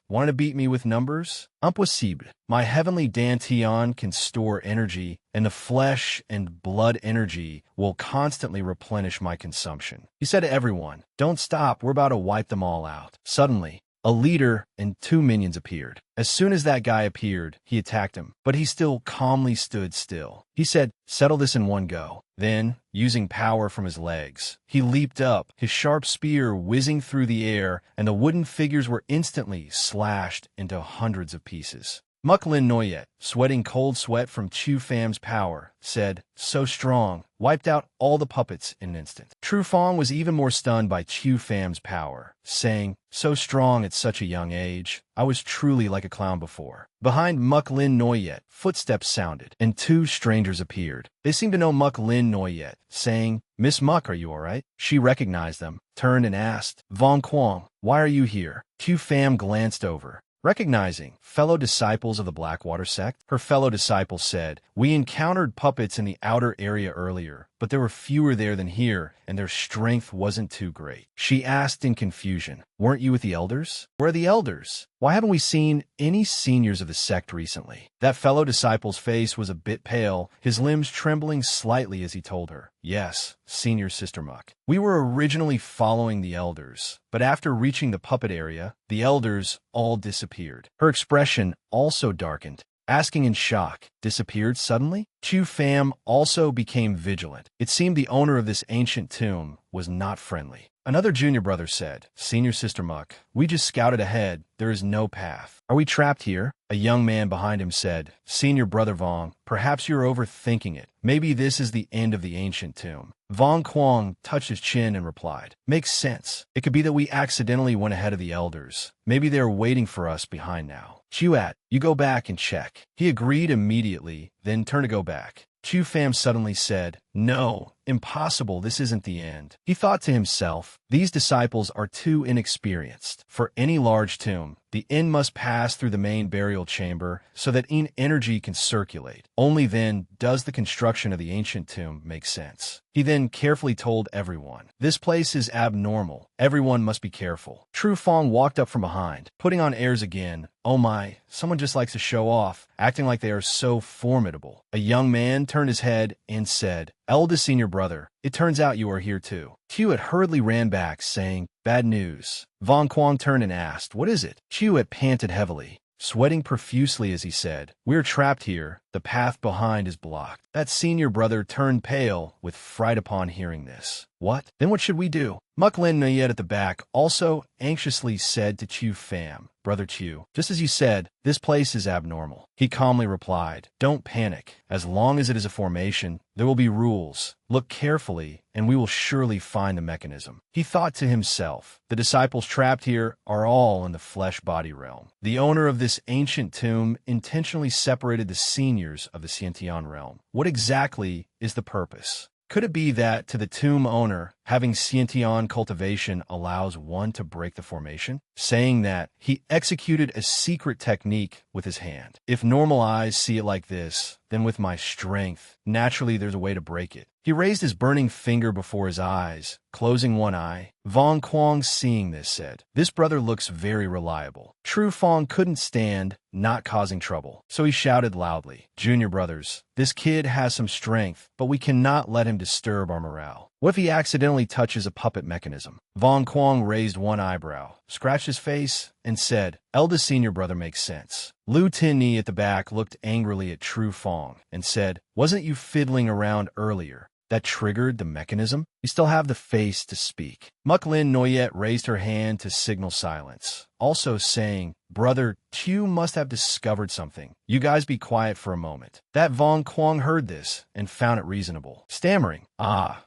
"Want to beat me with numbers? Impossible. My heavenly Dantian can store energy, and the flesh and blood energy will constantly replenish my consumption." He said to everyone, "Don't stop, we're about to wipe them all out." Suddenly, a leader and two minions appeared. As soon as that guy appeared, he attacked him, but he still calmly stood still. He said, "Settle this in one go." Then, using power from his legs, he leaped up, his sharp spear whizzing through the air, and the wooden figures were instantly slashed into hundreds of pieces. Muk Lin Noyet, sweating cold sweat from Qiu Fam's power, said, "So strong," wiped out all the puppets in an instant. Tru Fong was even more stunned by Qiu Fam's power, saying, "So strong at such a young age. I was truly like a clown before." Behind Muk Lin Noyet, footsteps sounded, and two strangers appeared. They seemed to know Muk Lin Noyet, saying, "Miss Muk, are you all right?" She recognized them, turned and asked, "Vong Quang, why are you here?" Qiu Fam glanced over. Recognizing fellow disciples of the Blackwater sect, her fellow disciple said, "We encountered puppets in the outer area earlier, but there were fewer there than here, and their strength wasn't too great." She asked in confusion, "Weren't you with the elders? Where are the elders? Why haven't we seen any seniors of the sect recently?" That fellow disciple's face was a bit pale, his limbs trembling slightly as he told her, "Yes, senior Sister Muk. We were originally following the elders, but after reaching the puppet area, the elders all disappeared." Her expression also darkened, asking in shock, "Disappeared suddenly?" Qiu Fam also became vigilant. It seemed the owner of this ancient tomb was not friendly. Another junior brother said, "Senior Sister Muk, we just scouted ahead. There is no path. Are we trapped here?" A young man behind him said, "Senior Brother Vong, perhaps you're overthinking it. Maybe this is the end of the ancient tomb." Vong Quang touched his chin and replied, "Makes sense. It could be that we accidentally went ahead of the elders. Maybe they're waiting for us behind now. Chuat, you go back and check." He agreed immediately, then turned to go back. Qiu Fam suddenly said, "No, impossible, this isn't the end." He thought to himself, "These disciples are too inexperienced. For any large tomb, the end must pass through the main burial chamber so that energy can circulate. Only then does the construction of the ancient tomb make sense." He then carefully told everyone, "This place is abnormal. Everyone must be careful." Tru Fong walked up from behind, putting on airs again. "Oh my, someone just likes to show off, acting like they are so formidable." A young man turned his head and said, "Eldest senior brother, it turns out you are here too." Hewitt hurriedly ran back, saying, "Bad news." Vong Quang turned and asked, "What is it?" Hewitt panted heavily, sweating profusely as he said, "We're trapped here. The path behind is blocked." That senior brother turned pale with fright upon hearing this. "What? Then what should we do?" Muk Lin Noyet at the back also anxiously said to Qiu Fam, "Brother Qiu, just as you said, this place is abnormal." He calmly replied, "Don't panic. As long as it is a formation, there will be rules. Look carefully, and we will surely find the mechanism." He thought to himself, the disciples trapped here are all in the flesh-body realm. The owner of this ancient tomb intentionally separated the seniors of the Xiantian realm. What exactly is the purpose? Could it be that, to the tomb owner, having Xiantian cultivation allows one to break the formation, saying that he executed a secret technique with his hand? If normal eyes see it like this, then with my strength, naturally there's a way to break it. He raised his burning finger before his eyes, closing one eye. Vong Quang, seeing this, said, "This brother looks very reliable." Tru Fong couldn't stand not causing trouble, so he shouted loudly, "Junior brothers, this kid has some strength, but we cannot let him disturb our morale. What if he accidentally touches a puppet mechanism? Von Kwang raised one eyebrow, scratched his face, and said, eldest senior brother makes sense. Lu Tinni at the back looked angrily at Tru Fong and said, wasn't you fiddling around earlier that triggered the mechanism? You still have the face to speak. Muk Lin Noyet raised her hand to signal silence, also saying, Brother Tu must have discovered something. You guys be quiet for a moment. That Von Kwang heard this and found it reasonable, stammering,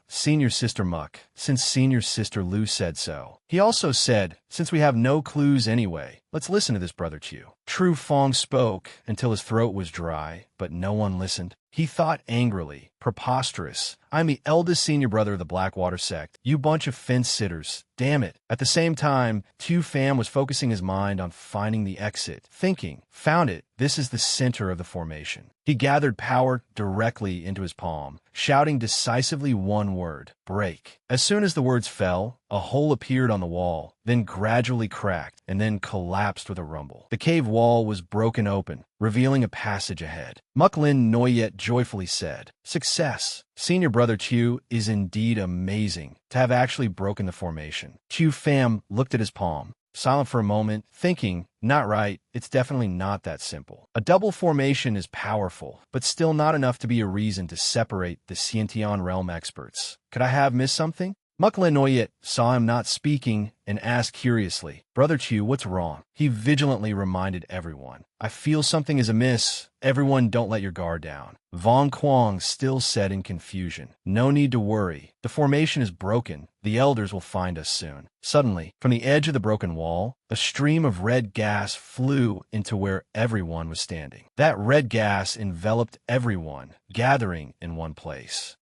senior sister Muk, since senior sister Lu said so. He also said, since we have no clues anyway, let's listen to this brother Tu. Tru Fong spoke until his throat was dry, but no one listened. He thought angrily, preposterous. I'm the eldest senior brother of the Blackwater sect. You bunch of fence-sitters. Damn it. At the same time, Tu Pham was focusing his mind on finding the exit, thinking, found it. This is the center of the formation. He gathered power directly into his palm, shouting decisively one word, break. As soon as the words fell, a hole appeared on the wall, then gradually cracked, and then collapsed with a rumble. The cave wall was broken open, revealing a passage ahead. Muk Lin Noyet joyfully said, success. Senior brother Chu is indeed amazing to have actually broken the formation. Tu Pham looked at his palm, silent for a moment, thinking, not right, it's definitely not that simple. A double formation is powerful, but still not enough to be a reason to separate the Xiantian realm experts. Could I have missed something? Muk Lin Noyet saw him not speaking and asked curiously, Brother Chu, what's wrong? He vigilantly reminded everyone. I feel something is amiss. Everyone don't let your guard down. Von Kwang still said in confusion, no need to worry. The formation is broken. The elders will find us soon. Suddenly, from the edge of the broken wall, a stream of red gas flew into where everyone was standing. That red gas enveloped everyone, gathering in one place.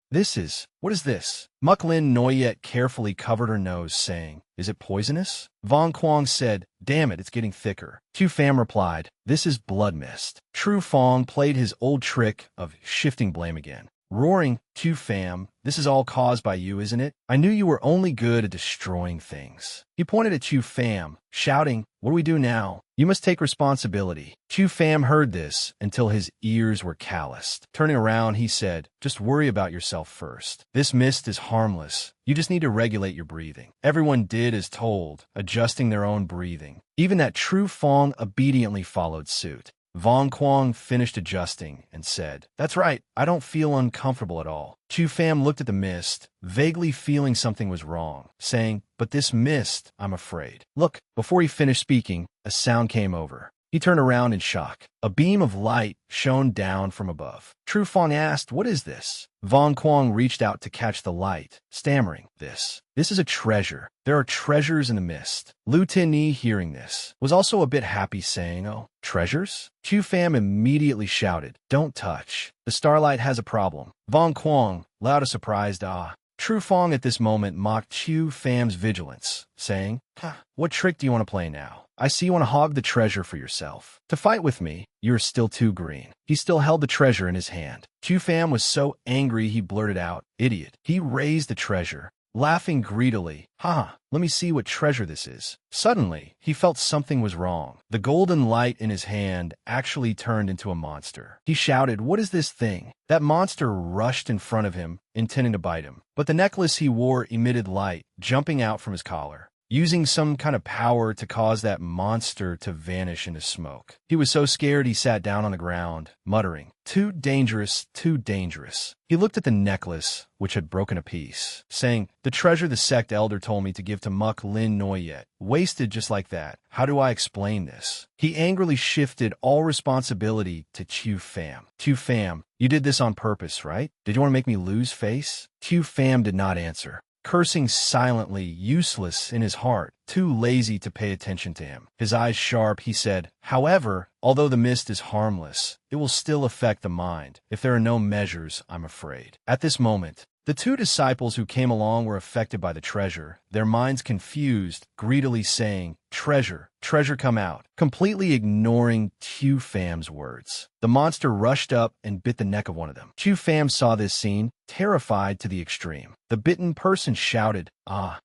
What is this? Muk Lin Noyet carefully covered her nose, saying, is it poisonous? Von Kwang said, damn it, it's getting thicker. Tu Pham replied, this is blood mist. Tru Fong played his old trick of shifting blame again. Roaring, Tu Pham, this is all caused by you, isn't it? I knew you were only good at destroying things. He pointed at Tu Pham, shouting, what do we do now? You must take responsibility. Tu Pham heard this until his ears were calloused. Turning around, he said, just worry about yourself first. This mist is harmless. You just need to regulate your breathing. Everyone did as told, adjusting their own breathing. Even that Tru Fong obediently followed suit. Von Kwang finished adjusting and said, that's right, I don't feel uncomfortable at all. Tu Pham looked at the mist, vaguely feeling something was wrong, saying, but this mist, I'm afraid. Look, before he finished speaking, a sound came over. He turned around in shock. A beam of light shone down from above. Tru Fong asked, what is this? Von Kwang reached out to catch the light, stammering, This is a treasure. There are treasures in the mist. Lu Tinni, hearing this, was also a bit happy, saying, oh, treasures? Tu Pham immediately shouted, don't touch. The starlight has a problem. Von Kwang, loud a surprised Tru Fong at this moment mocked Tu Pham's vigilance, saying, what trick do you want to play now? I see you want to hog the treasure for yourself. To fight with me, you are still too green. He still held the treasure in his hand. Tu Pham was so angry he blurted out, idiot. He raised the treasure, laughing greedily. Let me see what treasure this is. Suddenly, he felt something was wrong. The golden light in his hand actually turned into a monster. He shouted, what is this thing? That monster rushed in front of him, intending to bite him. But the necklace he wore emitted light, jumping out from his collar, using some kind of power to cause that monster to vanish into smoke. He was so scared he sat down on the ground, muttering, too dangerous, too dangerous. He looked at the necklace, which had broken a piece, saying, the treasure the sect elder told me to give to Muk Lin Noyet, wasted just like that. How do I explain this? He angrily shifted all responsibility to Tu Pham. Tu Pham, you did this on purpose, right? Did you want to make me lose face? Tu Pham did not answer, cursing silently, useless in his heart, too lazy to pay attention to him. His eyes sharp, he said, however, although the mist is harmless, it will still affect the mind. If there are no measures, I'm afraid. At this moment, the two disciples who came along were affected by the treasure, their minds confused, greedily saying, treasure, treasure come out, completely ignoring Tu Pham's words. The monster rushed up and bit the neck of one of them. Tu Pham saw this scene, terrified to the extreme. The bitten person shouted,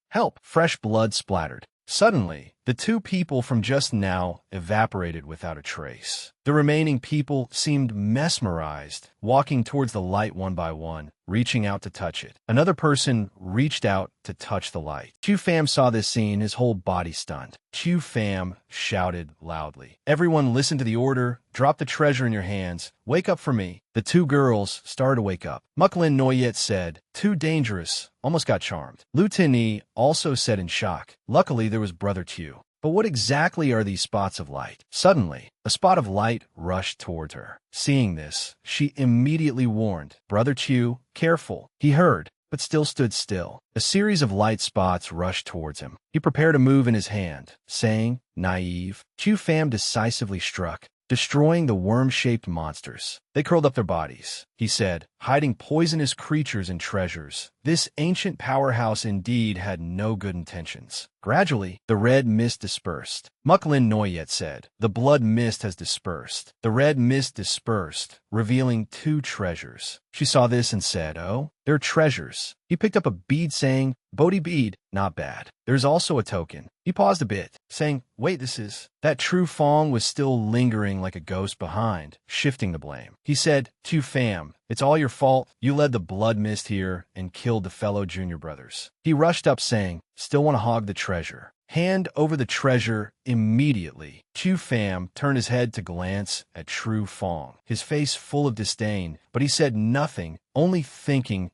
help! Fresh blood splattered. Suddenly, The two people from just now evaporated without a trace. The remaining people seemed mesmerized, walking towards the light one by one, reaching out to touch it. Another person reached out to touch the light. Chu Pham saw this scene, his whole body stunned. Chu Pham shouted loudly, "Everyone listen to the order. Drop the treasure in your hands. Wake up for me." The two girls started to wake up. Muklin Noyet said, "Too dangerous. Almost got charmed." Lu Tini also said in shock, "Luckily there was Brother Chu." But what exactly are these spots of light? Suddenly, a spot of light rushed toward her. Seeing this, she immediately warned, "Brother Chu, careful." He heard, but still stood still. A series of light spots rushed towards him. He prepared a move in his hand, saying, "Naive." Chu Pham decisively struck, destroying the worm-shaped monsters. They curled up their bodies, he said, hiding poisonous creatures and treasures. This ancient powerhouse indeed had no good intentions. Gradually, the red mist dispersed. Muklin Noyet said, "The blood mist has dispersed." The red mist dispersed, revealing two treasures. She saw this and said, "Oh, they're treasures." He picked up a bead saying, "Bodhi bead, not bad." There's also a token. He paused a bit, saying, "Wait, this is..." That True Fong was still lingering like a ghost behind, shifting the blame. He said, "Chu Pham, it's all your fault. You led the blood mist here and killed the fellow junior brothers." He rushed up saying, "Still want to hog the treasure. Hand over the treasure immediately." Chu Pham turned his head to glance at True Fong, his face full of disdain, but he said nothing, only thinking,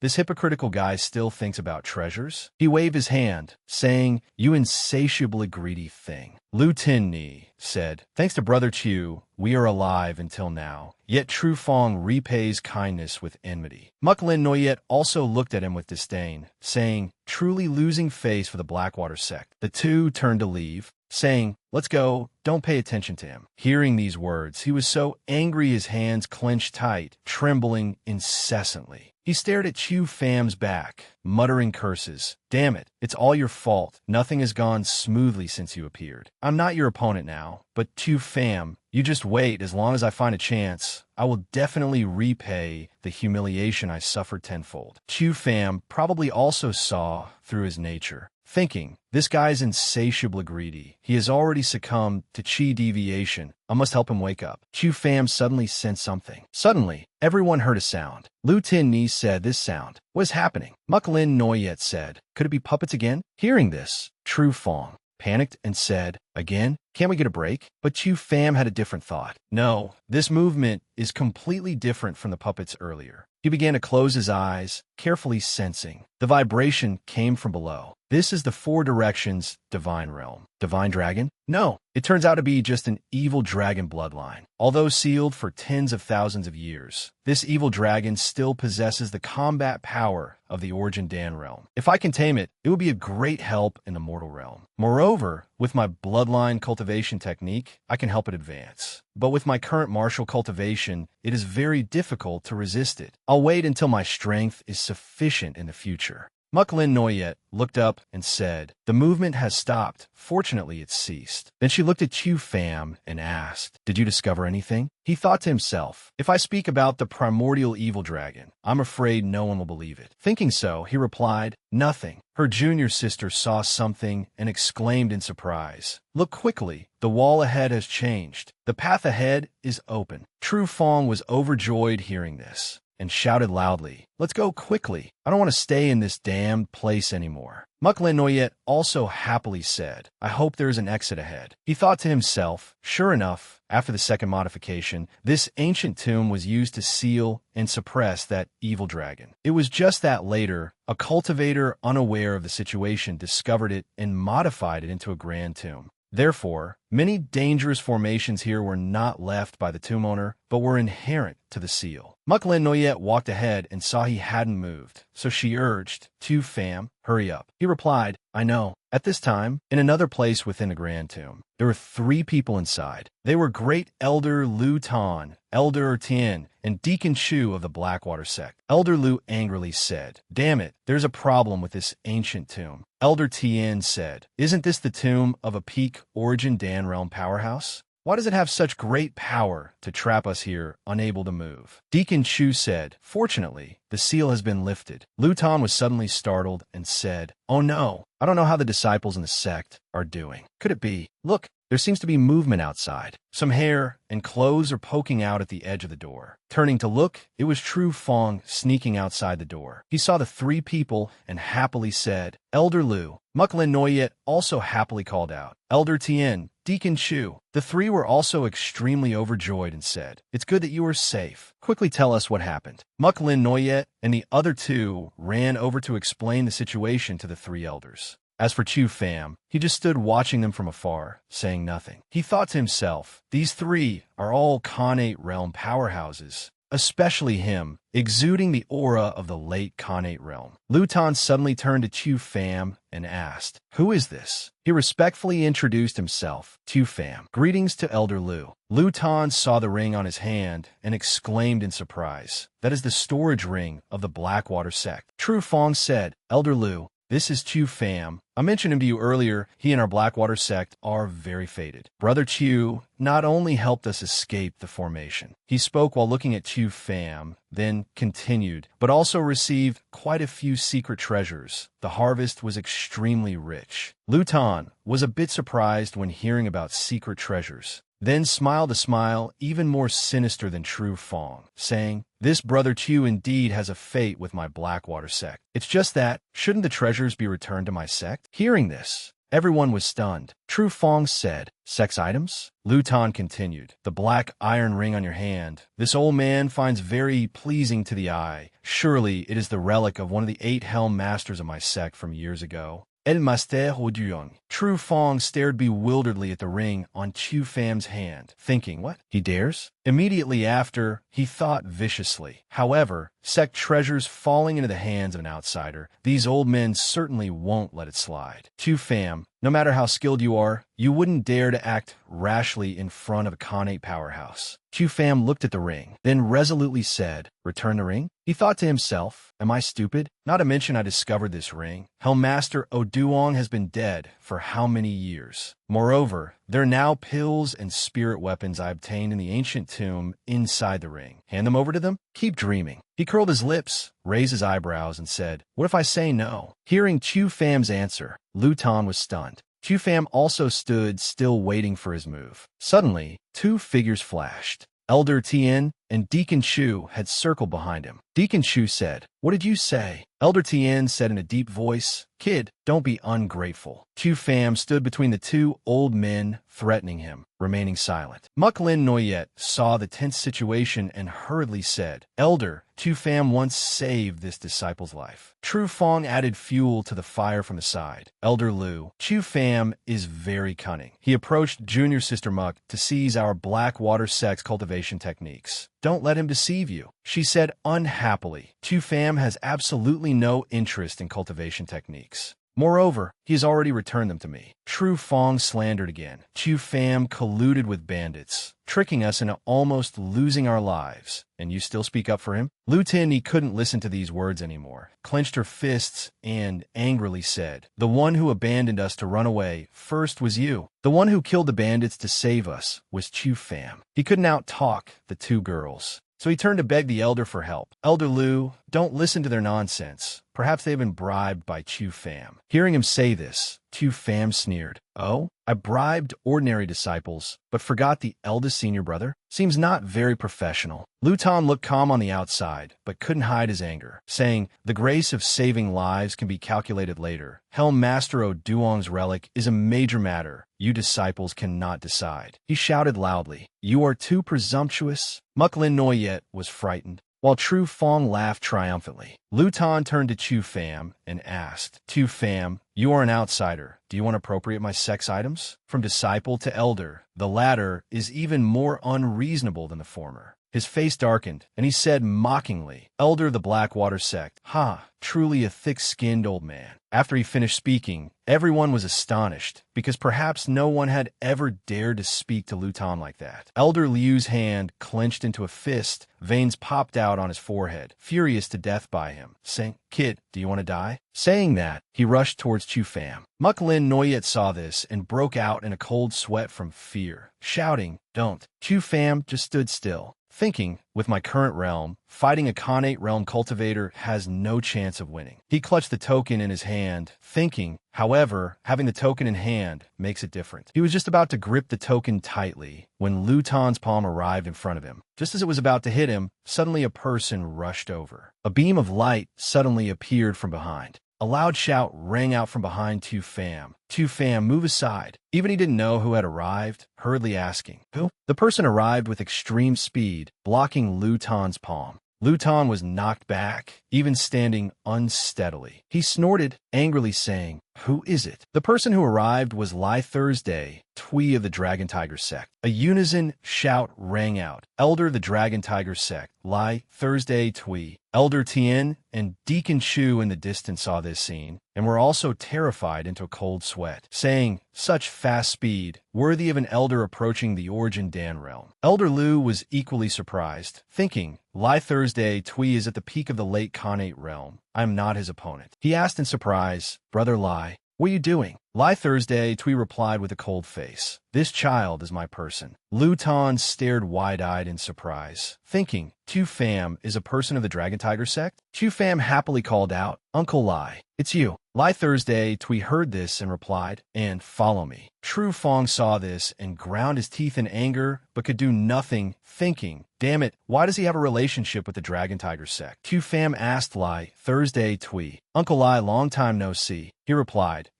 this hypocritical guy still thinks about treasures? He waved his hand, saying, "You insatiably greedy thing." Lu Tin-ni said, "Thanks to Brother Chu, we are alive until now. Yet True Fong repays kindness with enmity." Muklin Noyet also looked at him with disdain, saying, "Truly losing face for the Blackwater sect." The two turned to leave, saying, "Let's go, don't pay attention to him." Hearing these words, he was so angry his hands clenched tight, trembling incessantly. He stared at Chu Pham's back, muttering curses. "Damn it, it's all your fault. Nothing has gone smoothly since you appeared. I'm not your opponent now, but Chu Pham, you just wait. As long as I find a chance, I will definitely repay the humiliation I suffered tenfold." Chu Pham probably also saw through his nature, thinking, "This guy's insatiably greedy. He has already succumbed to chi deviation. I must help him wake up." Chu Pham suddenly sensed something. Suddenly, everyone heard a sound. Lu Tin-ni said, "This sound. What is happening?" Muklin Noyet said, "Could it be puppets again?" Hearing this, True Fong panicked and said, "Again? Can't we get a break?" But Chu Pham had a different thought. "No, this movement is completely different from the puppets earlier." He began to close his eyes, carefully sensing. The vibration came from below. This is the Four Directions divine realm. Divine dragon? No, it turns out to be just an evil dragon bloodline. Although sealed for tens of thousands of years, this evil dragon still possesses the combat power of the Origin Dan realm. If I can tame it, it would be a great help in the mortal realm. Moreover, with my bloodline cultivation technique, I can help it advance. But with my current martial cultivation, it is very difficult to resist it. I'll wait until my strength is sufficient in the future. Muklin Noyet looked up and said, "The movement has stopped. Fortunately, it ceased." Then she looked at Chu Pham and asked, "Did you discover anything?" He thought to himself, "If I speak about the primordial evil dragon, I'm afraid no one will believe it." Thinking so, he replied, "Nothing." Her junior sister saw something and exclaimed in surprise, "Look quickly. The wall ahead has changed. The path ahead is open." True Fong was overjoyed hearing this and shouted loudly, "Let's go quickly. I don't want to stay in this damned place anymore." Muklin Noyet also happily said, "I hope there is an exit ahead." He thought to himself, sure enough, after the second modification, this ancient tomb was used to seal and suppress that evil dragon. It was just that later, a cultivator unaware of the situation discovered it and modified it into a grand tomb. Therefore, many dangerous formations here were not left by the tomb owner, but were inherent to the seal. Muklin Noyet walked ahead and saw he hadn't moved, so she urged, "Chu Pham, hurry up." He replied, "I know." At this time, in another place within the grand tomb, there were 3 people inside. They were Great Elder Lu Tan, Elder Tien, and Deacon Chu of the Blackwater sect. Elder Lu angrily said, "Damn it, there's a problem with this ancient tomb." Elder Tien said, "Isn't this the tomb of a peak Origin Dan realm powerhouse?" Why does it have such great power to trap us here, unable to move? Deacon Chu said, Fortunately, the seal has been lifted. Luton was suddenly startled and said, Oh no, I don't know how the disciples in the sect are doing. Could it be? Look, there seems to be movement outside. Some hair and clothes are poking out at the edge of the door. Turning to look, it was Tru Fong sneaking outside the door. He saw the three people and happily said, Elder Lu. Muklin Noyet also happily called out, Elder Tien, Deacon Chu. The three were also extremely overjoyed and said, It's good that you are safe. Quickly tell us what happened. Muklin Noyet and the other two ran over to explain the situation to the three elders. As for Chu Pham, he just stood watching them from afar, saying nothing. He thought to himself, these three are all Khanate realm powerhouses, especially him, exuding the aura of the late Khanate realm. Luton suddenly turned to Chu Pham and asked, Who is this? He respectfully introduced himself, Chu Pham. Greetings to Elder Lu. Luton saw the ring on his hand and exclaimed in surprise, That is the storage ring of the Blackwater sect. Tru Fong said, Elder Lu, this is Chu Pham. I mentioned him to you earlier. He and our Blackwater sect are very fated. Brother Chu not only helped us escape the formation, he spoke while looking at Chu Pham, then continued, but also received quite a few secret treasures. The harvest was extremely rich. Luton was a bit surprised when hearing about secret treasures, then smiled a smile even more sinister than Tru Fong, saying, This Brother Chu indeed has a fate with my Blackwater sect. It's just that, shouldn't the treasures be returned to my sect? Hearing this, everyone was stunned. Tru Fong said, Sex items? Luton continued, The black iron ring on your hand. This old man finds very pleasing to the eye. Surely it is the relic of one of the 8 helm masters of my sect from years ago. El Master Oduong. Tru Fong stared bewilderedly at the ring on Chu Pham's hand, thinking, What? He dares? Immediately after, he thought viciously. However, sect treasures falling into the hands of an outsider, these old men certainly won't let it slide. Chu Pham, no matter how skilled you are, you wouldn't dare to act rashly in front of a Khanate powerhouse. Chu Pham looked at the ring, then resolutely said, Return the ring? He thought to himself, Am I stupid? Not to mention I discovered this ring. Helmmaster Oduong has been dead for how many years? Moreover, there are now pills and spirit weapons I obtained in the ancient tomb inside the ring. Hand them over to them? Keep dreaming. He curled his lips, raised his eyebrows, and said, What if I say no? Hearing Chu Pham's answer, Luton was stunned. Chu Pham also stood still waiting for his move. Suddenly, 2 figures flashed. Elder Tien and Deacon Chu had circled behind him. Deacon Chu said, What did you say? Elder Tien said in a deep voice, Kid, don't be ungrateful. Chu Pham stood between the 2 old men, threatening him, remaining silent. Muklin Noyet saw the tense situation and hurriedly said, Elder, Chu Pham once saved this disciple's life. Tru Fong added fuel to the fire from the side. Elder Lu, Chu Pham is very cunning. He approached Junior Sister Muk to seize our Blackwater sect's cultivation techniques. Don't let him deceive you, she said unhappily. Chu Pham has absolutely no interest in cultivation techniques. Moreover, he has already returned them to me. Tru Fong slandered again. Chu Pham colluded with bandits, tricking us into almost losing our lives. And you still speak up for him? Lu Tin couldn't listen to these words anymore, clenched her fists, and angrily said, The one who abandoned us to run away first was you. The one who killed the bandits to save us was Chu Pham. He couldn't out-talk the 2 girls, so he turned to beg the elder for help. Elder Lu, don't listen to their nonsense. Perhaps they've been bribed by Chu Pham. Hearing him say this, Chu Pham sneered. Oh, I bribed ordinary disciples, but forgot the eldest senior brother? Seems not very professional. Luton looked calm on the outside, but couldn't hide his anger, saying, The grace of saving lives can be calculated later. Helm Master Oduong's relic is a major matter. You disciples cannot decide. He shouted loudly, You are too presumptuous. Muklin Noyet was frightened, while Tru Fong laughed triumphantly. Luton turned to Chu Pham and asked, Chu Pham, you are an outsider. Do you want to appropriate my sex items? From disciple to elder, the latter is even more unreasonable than the former. His face darkened, and he said mockingly, "Elder of the Blackwater sect, ha, truly a thick-skinned old man." After he finished speaking, everyone was astonished, because perhaps no one had ever dared to speak to Luton like that. Elder Liu's hand clenched into a fist, veins popped out on his forehead, furious to death by him, saying, "Kid, do you want to die?" Saying that, he rushed towards Chu Pham. Muk Lin Noyet saw this and broke out in a cold sweat from fear, shouting, "Don't." Chu Pham just stood still, thinking, with my current realm, fighting a Khanate realm cultivator has no chance of winning. He clutched the token in his hand, thinking, however, having the token in hand makes it different. He was just about to grip the token tightly when Luton's palm arrived in front of him. Just as it was about to hit him, suddenly a person rushed over. A beam of light suddenly appeared from behind. A loud shout rang out from behind Tu Pham. Tu Pham, move aside. Even he didn't know who had arrived, hurriedly asking, "Who?" The person arrived with extreme speed, blocking Luton's palm. Luton was knocked back, even standing unsteadily. He snorted, angrily saying, "Who is it?" The person who arrived was Lai Thursday, Twee of the Dragon Tiger sect. A unison shout rang out. Elder of the Dragon Tiger sect, Lai Thursday Twee. Elder Tien and Deacon Chu in the distance saw this scene, and were also terrified into a cold sweat, saying, "Such fast speed, worthy of an elder approaching the Origin Dan realm." Elder Lu was equally surprised, thinking, Lai Thursday Twee is at the peak of the late Khanate realm. I am not his opponent. He asked in surprise, "Brother Lai, what are you doing?" Lai Thursday Twee replied with a cold face, "This child is my person." Luton stared wide-eyed in surprise, thinking, Tu Pham is a person of the Dragon Tiger sect? Tu Pham happily called out, "Uncle Lai, it's you." Lai Thursday Twee heard this and replied, "And follow me." Tru Fong saw this and ground his teeth in anger, but could do nothing, thinking, "Damn it, why does he have a relationship with the Dragon Tiger sect?" Tu Pham asked Lai Thursday Twee, "Uncle Lai, long time no see." He replied,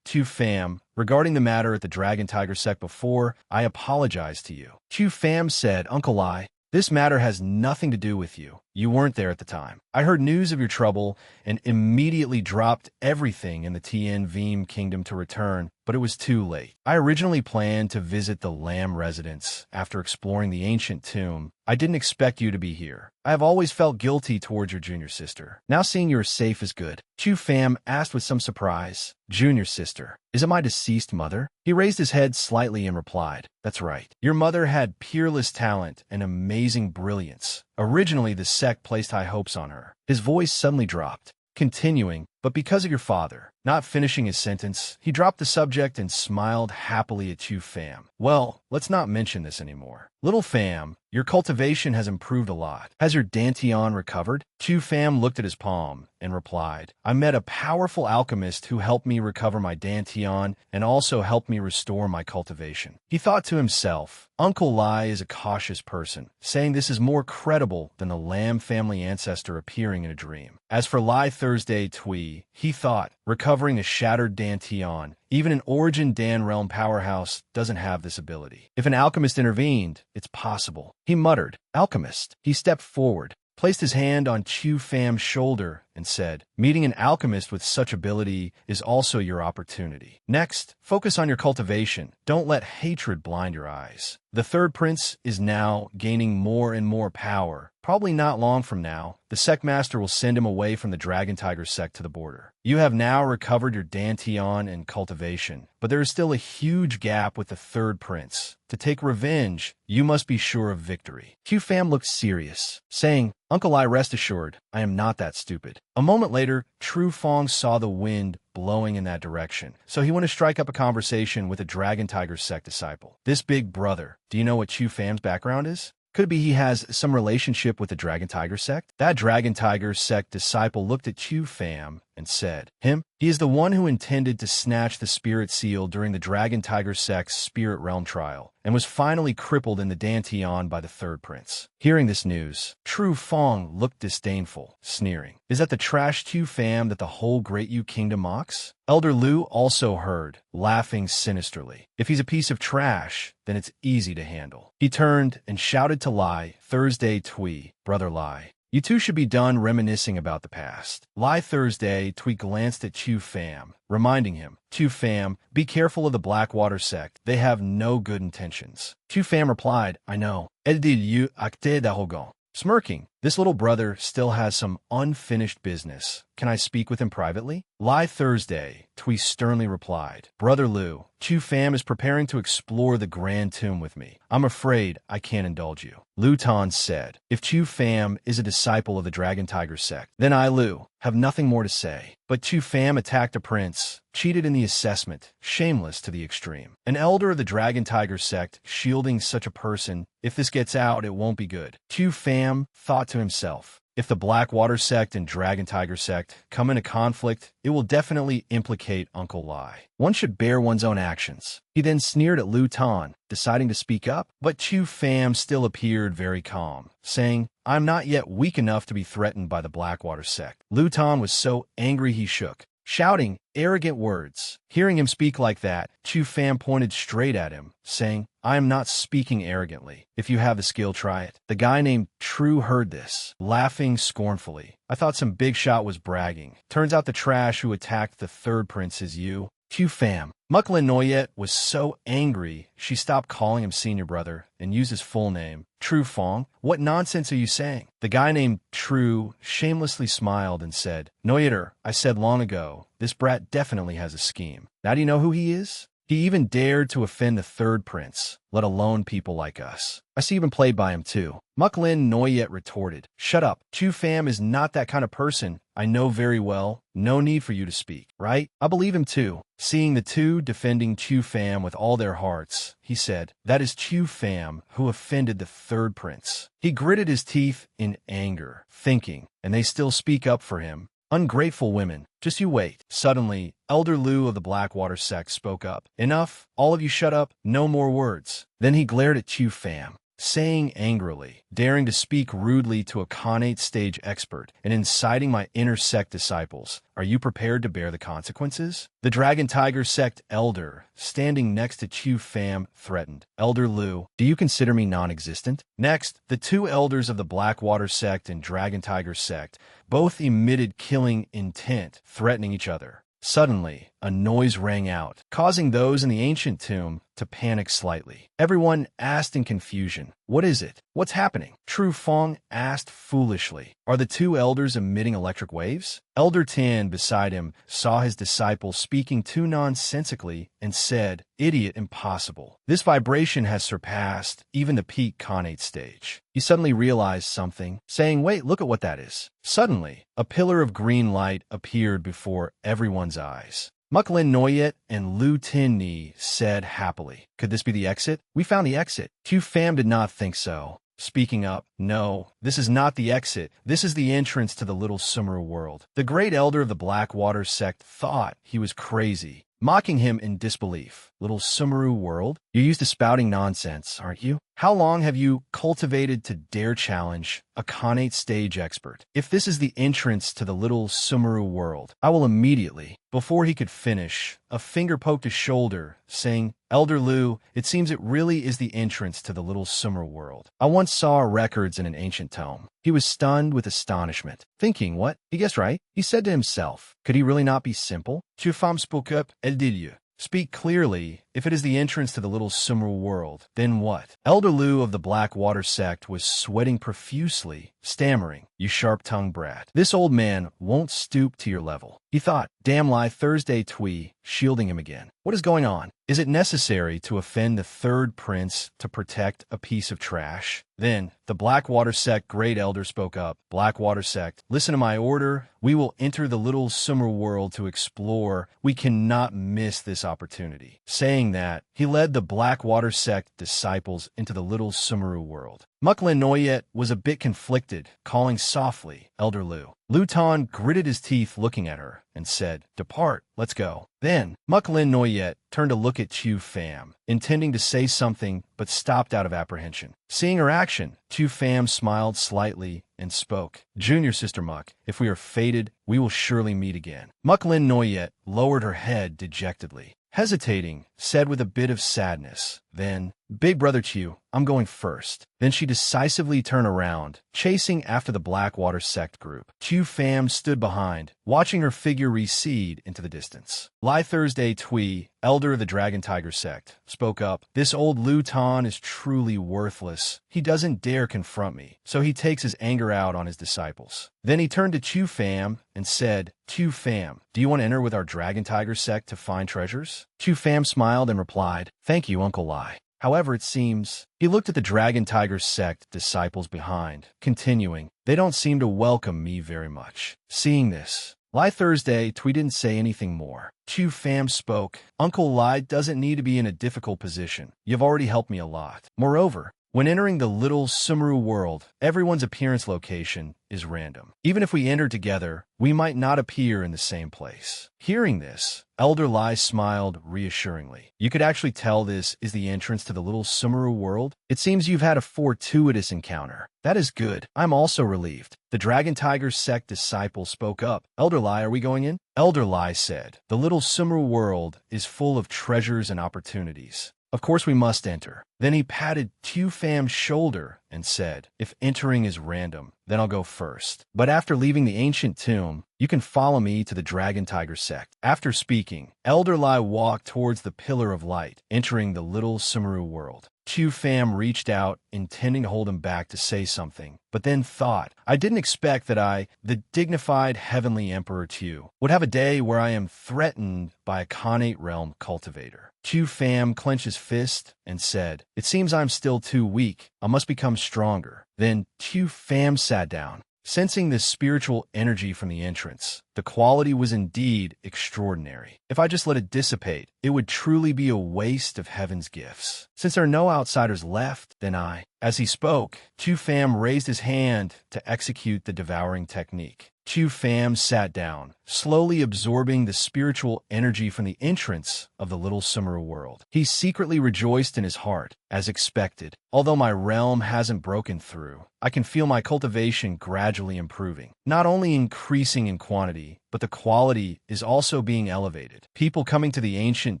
Tu Pham, regarding the matter at the Dragon Tiger sect before, I apologize to you." Tu Pham said, "Uncle Lai, this matter has nothing to do with you. You weren't there at the time. I heard news of your trouble and immediately dropped everything in the Tien Veem kingdom to return, but it was too late. I originally planned to visit the Lam residence after exploring the ancient tomb. I didn't expect you to be here. I have always felt guilty towards your junior sister. Now seeing you are safe is good." Chu Pham asked with some surprise, "Junior sister, is it my deceased mother?" He raised his head slightly and replied, "That's right. Your mother had peerless talent and amazing brilliance. Originally, the sect placed high hopes on her." His voice suddenly dropped, continuing, "But because of your father." Not finishing his sentence, he dropped the subject and smiled happily at Chu Pham. "Well, let's not mention this anymore. Little Pham, your cultivation has improved a lot. Has your Dantian recovered?" Chu Pham looked at his palm and replied, "I met a powerful alchemist who helped me recover my Dantian and also helped me restore my cultivation." He thought to himself, Uncle Lai is a cautious person, saying this is more credible than the Lam family ancestor appearing in a dream. As for Lai Thursday Twee, he thought, recovering a shattered Dantian, even an Origin Dan realm powerhouse doesn't have this ability. If an alchemist intervened, it's possible. He muttered, "Alchemist." He stepped forward, placed his hand on Chu Pham's shoulder, and said, "Meeting an alchemist with such ability is also your opportunity. Next, focus on your cultivation. Don't let hatred blind your eyes. The third prince is now gaining more and more power. Probably not long from now, the sect master will send him away from the Dragon Tiger sect to the border. You have now recovered your Dantian and cultivation, but there is still a huge gap with the third prince. To take revenge, you must be sure of victory." Chu Pham looked serious, saying, "Uncle Lai, rest assured, I am not that stupid." A moment later, Tru Fong saw the wind blowing in that direction, so he went to strike up a conversation with a Dragon Tiger sect disciple. "This big brother, do you know what Chu Pham's background is? Could it be he has some relationship with the Dragon Tiger sect?" That Dragon Tiger sect disciple looked at Chu Pham and said, "Him? He is the one who intended to snatch the spirit seal during the Dragon Tiger sect's spirit realm trial, and was finally crippled in the Dantian by the third prince." Hearing this news, Tru Fong looked disdainful, sneering, "Is that the trash Chu Pham that the whole Great Yu Kingdom mocks?" Elder Lu also heard, laughing sinisterly. "If he's a piece of trash, then it's easy to handle." He turned and shouted to Lai Thursday Twee, "Brother Lai, You two should be done reminiscing about the past. Lie Thursday, Tweet glanced at Chu Pham, reminding him, Chu Pham, be careful of the Blackwater sect. They have no good intentions. Chu Pham replied, I know. Elle dit lieu acte d'arrogant. Smirking, this little brother still has some unfinished business. Can I speak with him privately? Lie Thursday, Twee sternly replied. Brother Liu, Chu Pham is preparing to explore the Grand Tomb with me. I'm afraid I can't indulge you. Lu Tan said, if Chu Pham is a disciple of the Dragon Tiger sect, then I, Liu, have nothing more to say. But Chu Pham attacked a prince, cheated in the assessment, shameless to the extreme. An elder of the Dragon Tiger sect shielding such a person, if this gets out, it won't be good. Chu Pham thought to himself, if the Blackwater sect and Dragon Tiger sect come into conflict, it will definitely implicate Uncle Lai. One should bear one's own actions. He then sneered at Lu Tan, deciding to speak up, but Chu Pham still appeared very calm, saying, I'm not yet weak enough to be threatened by the Blackwater sect. Lu Tan was so angry he shook, shouting arrogant words. Hearing him speak like that, Chu Pham pointed straight at him, saying, I am not speaking arrogantly. If you have the skill, try it. The guy named True heard this, laughing scornfully. I thought some big shot was bragging. Turns out the trash who attacked the third prince is you. Chu Pham. Muklin Noyet was so angry, she stopped calling him senior brother and used his full name. True Fong, what nonsense are you saying? The guy named True shamelessly smiled and said, Noyeter, I said long ago, this brat definitely has a scheme. Now do you know who he is? He even dared to offend the third prince, let alone people like us. I see you've been played by him too. Muklin Noyet retorted, Shut up. Chu Pham is not that kind of person. I know very well. No need for you to speak, right? I believe him too. Seeing the two defending Chu Pham with all their hearts, he said, That is Chu Pham who offended the third prince. He gritted his teeth in anger, thinking, and they still speak up for him. Ungrateful women. Just you wait. Suddenly, Elder Liu of the Blackwater sect spoke up. Enough. All of you shut up. No more words. Then he glared at Chu Pham, saying angrily, daring to speak rudely to a Khanate stage expert and inciting my inner sect disciples. Are you prepared to bear the consequences? The Dragon Tiger sect elder, standing next to Chu Pham, threatened. Elder Liu, do you consider me non-existent? Next, the two elders of the Blackwater sect and Dragon Tiger sect both emitted killing intent, threatening each other. Suddenly, a noise rang out, causing those in the ancient tomb to panic slightly. Everyone asked in confusion, What is it? What's happening? True Fong asked foolishly, Are the two elders emitting electric waves? Elder Tan beside him saw his disciple speaking too nonsensically and said, Idiot, impossible. This vibration has surpassed even the peak Khanate stage. He suddenly realized something, saying, Wait, look at what that is. Suddenly, a pillar of green light appeared before everyone's eyes. Muklin Noyet and Lu Tin-Ni said happily, Could this be the exit? We found the exit. Chu Pham did not think so. Speaking up, No, this is not the exit. This is the entrance to the Little Sumeru world. The great elder of the Blackwater sect thought he was crazy, mocking him in disbelief. Little Sumeru world? You're used to spouting nonsense, aren't you? How long have you cultivated to dare challenge a Khanate stage expert? If this is the entrance to the Little Sumeru world, I will immediately. Before he could finish, a finger poked his shoulder, saying, Elder Liu, it seems it really is the entrance to the Little Sumeru world. I once saw records in an ancient tome. He was stunned with astonishment, thinking, what? He guessed right. He said to himself, could he really not be simple? Chu Pham spoke up, Elle dit lieu. Speak clearly. If it is the entrance to the Little Sumeru world, then what? Elder Liu of the Blackwater sect was sweating profusely, stammering, You sharp-tongued brat. This old man won't stoop to your level. He thought, Damn lie Thursday Twee, shielding him again. What is going on? Is it necessary to offend the third prince to protect a piece of trash? Then, the Blackwater sect great elder spoke up. Blackwater sect, listen to my order. We will enter the Little Sumeru world to explore. We cannot miss this opportunity. Saying that, he led the Blackwater sect disciples into the Little Sumeru world. Muklin Noyet was a bit conflicted, calling softly, Elder Liu. Lu Tan gritted his teeth looking at her and said, Depart, let's go. Then, Muklin Noyet turned to look at Chu Pham, intending to say something but stopped out of apprehension. Seeing her action, Chu Pham smiled slightly and spoke, Junior Sister Muck, if we are fated, we will surely meet again. Muklin Noyet lowered her head dejectedly. Hesitating, said with a bit of sadness, then, Big Brother Chu, I'm going first. Then she decisively turned around, chasing after the Blackwater sect group. Chu Pham stood behind, watching her figure recede into the distance. Lai Thursday Tui, elder of the Dragon Tiger sect, spoke up. This old Lu Tan is truly worthless. He doesn't dare confront me, so he takes his anger out on his disciples. Then he turned to Chu Pham and said, Chu Pham, do you want to enter with our Dragon Tiger sect to find treasures? Chu Pham smiled and replied, Thank you, Uncle Lai. However, it seems, he looked at the Dragon Tiger sect disciples behind, continuing, they don't seem to welcome me very much. Seeing this, Lai Thursday Tui didn't say anything more. Chu Pham spoke, Uncle Lai doesn't need to be in a difficult position. You've already helped me a lot. Moreover, when entering the little Sumru world, everyone's appearance location is random. Even if we enter together, we might not appear in the same place. Hearing this, Elder Lai smiled reassuringly. You could actually tell this is the entrance to the little Sumru world. It seems you've had a fortuitous encounter. That is good. I'm also relieved. The Dragon Tiger sect disciple spoke up. Elder Lai, are we going in? Elder Lai said, the little Sumru world is full of treasures and opportunities. Of course we must enter. Then he patted Chu Pham's shoulder and said, if entering is random, then I'll go first. But after leaving the ancient tomb, you can follow me to the Dragon Tiger sect. After speaking, Elder Lai walked towards the Pillar of Light, entering the little Sumru world. Chu Pham reached out, intending to hold him back to say something, but then thought, I didn't expect that I, the dignified heavenly Emperor Chu, would have a day where I am threatened by a Khanate realm cultivator. Chu Pham clenched his fist and said, it seems I'm still too weak. I must become stronger. Then Chu Pham sat down. Sensing this spiritual energy from the entrance, the quality was indeed extraordinary. If I just let it dissipate, it would truly be a waste of heaven's gifts. Since there are no outsiders left, then I. As he spoke, Chu Pham raised his hand to execute the devouring technique. Chu Pham sat down, slowly absorbing the spiritual energy from the entrance of the little Sumru world. He secretly rejoiced in his heart, as expected. Although my realm hasn't broken through, I can feel my cultivation gradually improving. Not only increasing in quantity, but the quality is also being elevated. People coming to the ancient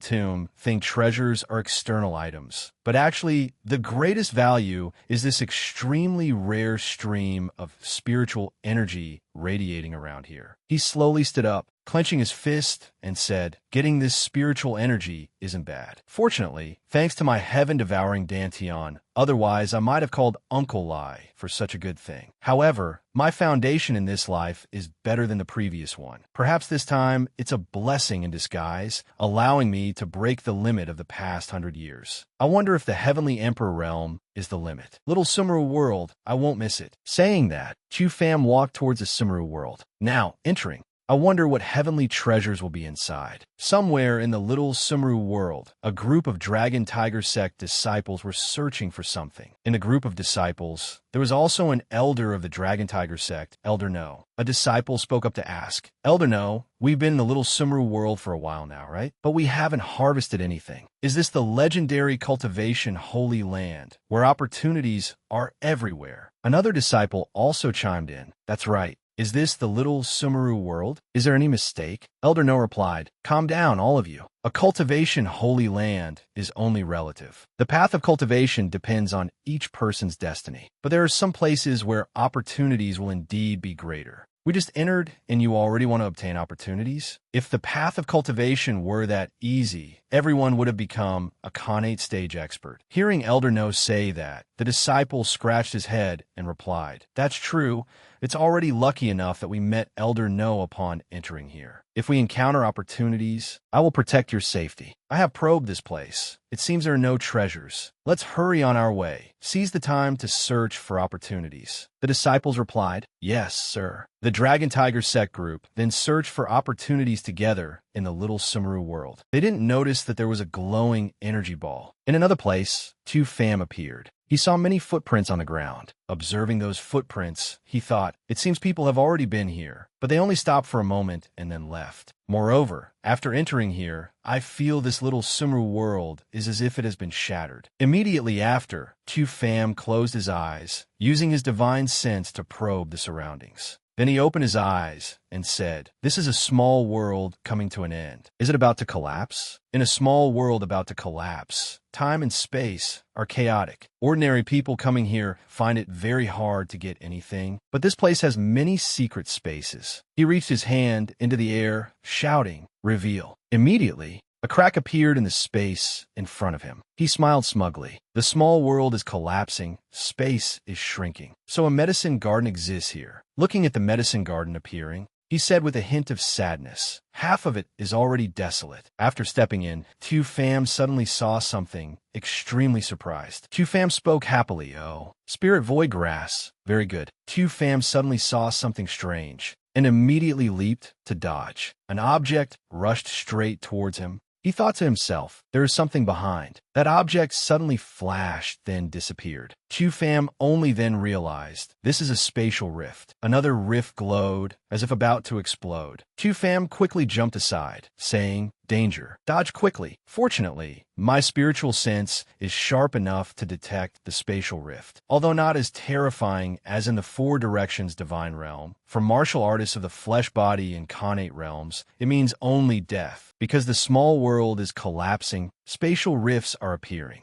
tomb think treasures are external items, but actually, the greatest value is this extremely rare stream of spiritual energy radiating around here. He slowly stood up, clenching his fist, and said, getting this spiritual energy isn't bad. Fortunately, thanks to my heaven-devouring Dantian, otherwise I might have called Uncle Lai for such a good thing. However, my foundation in this life is better than the previous one. Perhaps this time it's a blessing in disguise, allowing me to break the limit of the past 100 years. I wonder if the Heavenly Emperor realm is the limit. Little Sumru world, I won't miss it. Saying that, Chu Pham walked towards the Sumru world. Now, entering, I wonder what heavenly treasures will be inside. Somewhere in the little Sumru world, a group of Dragon Tiger sect disciples were searching for something. In the group of disciples, there was also an elder of the Dragon Tiger sect, Elder No. A disciple spoke up to ask, Elder No, we've been in the little Sumru world for a while now, right? But we haven't harvested anything. Is this the legendary cultivation holy land, where opportunities are everywhere? Another disciple also chimed in, that's right. Is this the little Sumru world? Is there any mistake? Elder No replied, calm down, all of you. A cultivation holy land is only relative. The path of cultivation depends on each person's destiny. But there are some places where opportunities will indeed be greater. We just entered, and you already want to obtain opportunities? If the path of cultivation were that easy, everyone would have become a Khanate stage expert. Hearing Elder No say that, the disciple scratched his head and replied, that's true. It's already lucky enough that we met Elder No upon entering here. If we encounter opportunities, I will protect your safety. I have probed this place. It seems there are no treasures. Let's hurry on our way. Seize the time to search for opportunities. The disciples replied, yes, sir. The Dragon Tiger sect group then searched for opportunities together in the little Sumru world. They didn't notice that there was a glowing energy ball. In another place, Chu Pham appeared. He saw many footprints on the ground. Observing those footprints, he thought, it seems people have already been here, but they only stopped for a moment and then left. Moreover, after entering here, I feel this little Sumru world is as if it has been shattered. Immediately after, Chu Pham closed his eyes, using his divine sense to probe the surroundings. Then he opened his eyes and said, "This is a small world coming to an end. Is it about to collapse? In a small world about to collapse, time and space are chaotic. Ordinary people coming here find it very hard to get anything, but this place has many secret spaces." He reached his hand into the air, shouting, "Reveal." Immediately, a crack appeared in the space in front of him. He smiled smugly. The small world is collapsing. Space is shrinking. So a medicine garden exists here. Looking at the medicine garden appearing, he said with a hint of sadness, "Half of it is already desolate." After stepping in, Tu Pham suddenly saw something, extremely surprised. Tu Pham spoke happily, "Oh, spirit void grass. Very good." Tu Pham suddenly saw something strange and immediately leaped to dodge. An object rushed straight towards him. He thought to himself, there is something behind. That object suddenly flashed, then disappeared. Tu Pham only then realized, this is a spatial rift. Another rift glowed, as if about to explode. Tu Pham quickly jumped aside, saying, "Danger. Dodge quickly." Fortunately, my spiritual sense is sharp enough to detect the spatial rift. Although not as terrifying as in the Four Directions divine realm, for martial artists of the flesh body and connate realms, it means only death. Because the small world is collapsing, spatial rifts are appearing.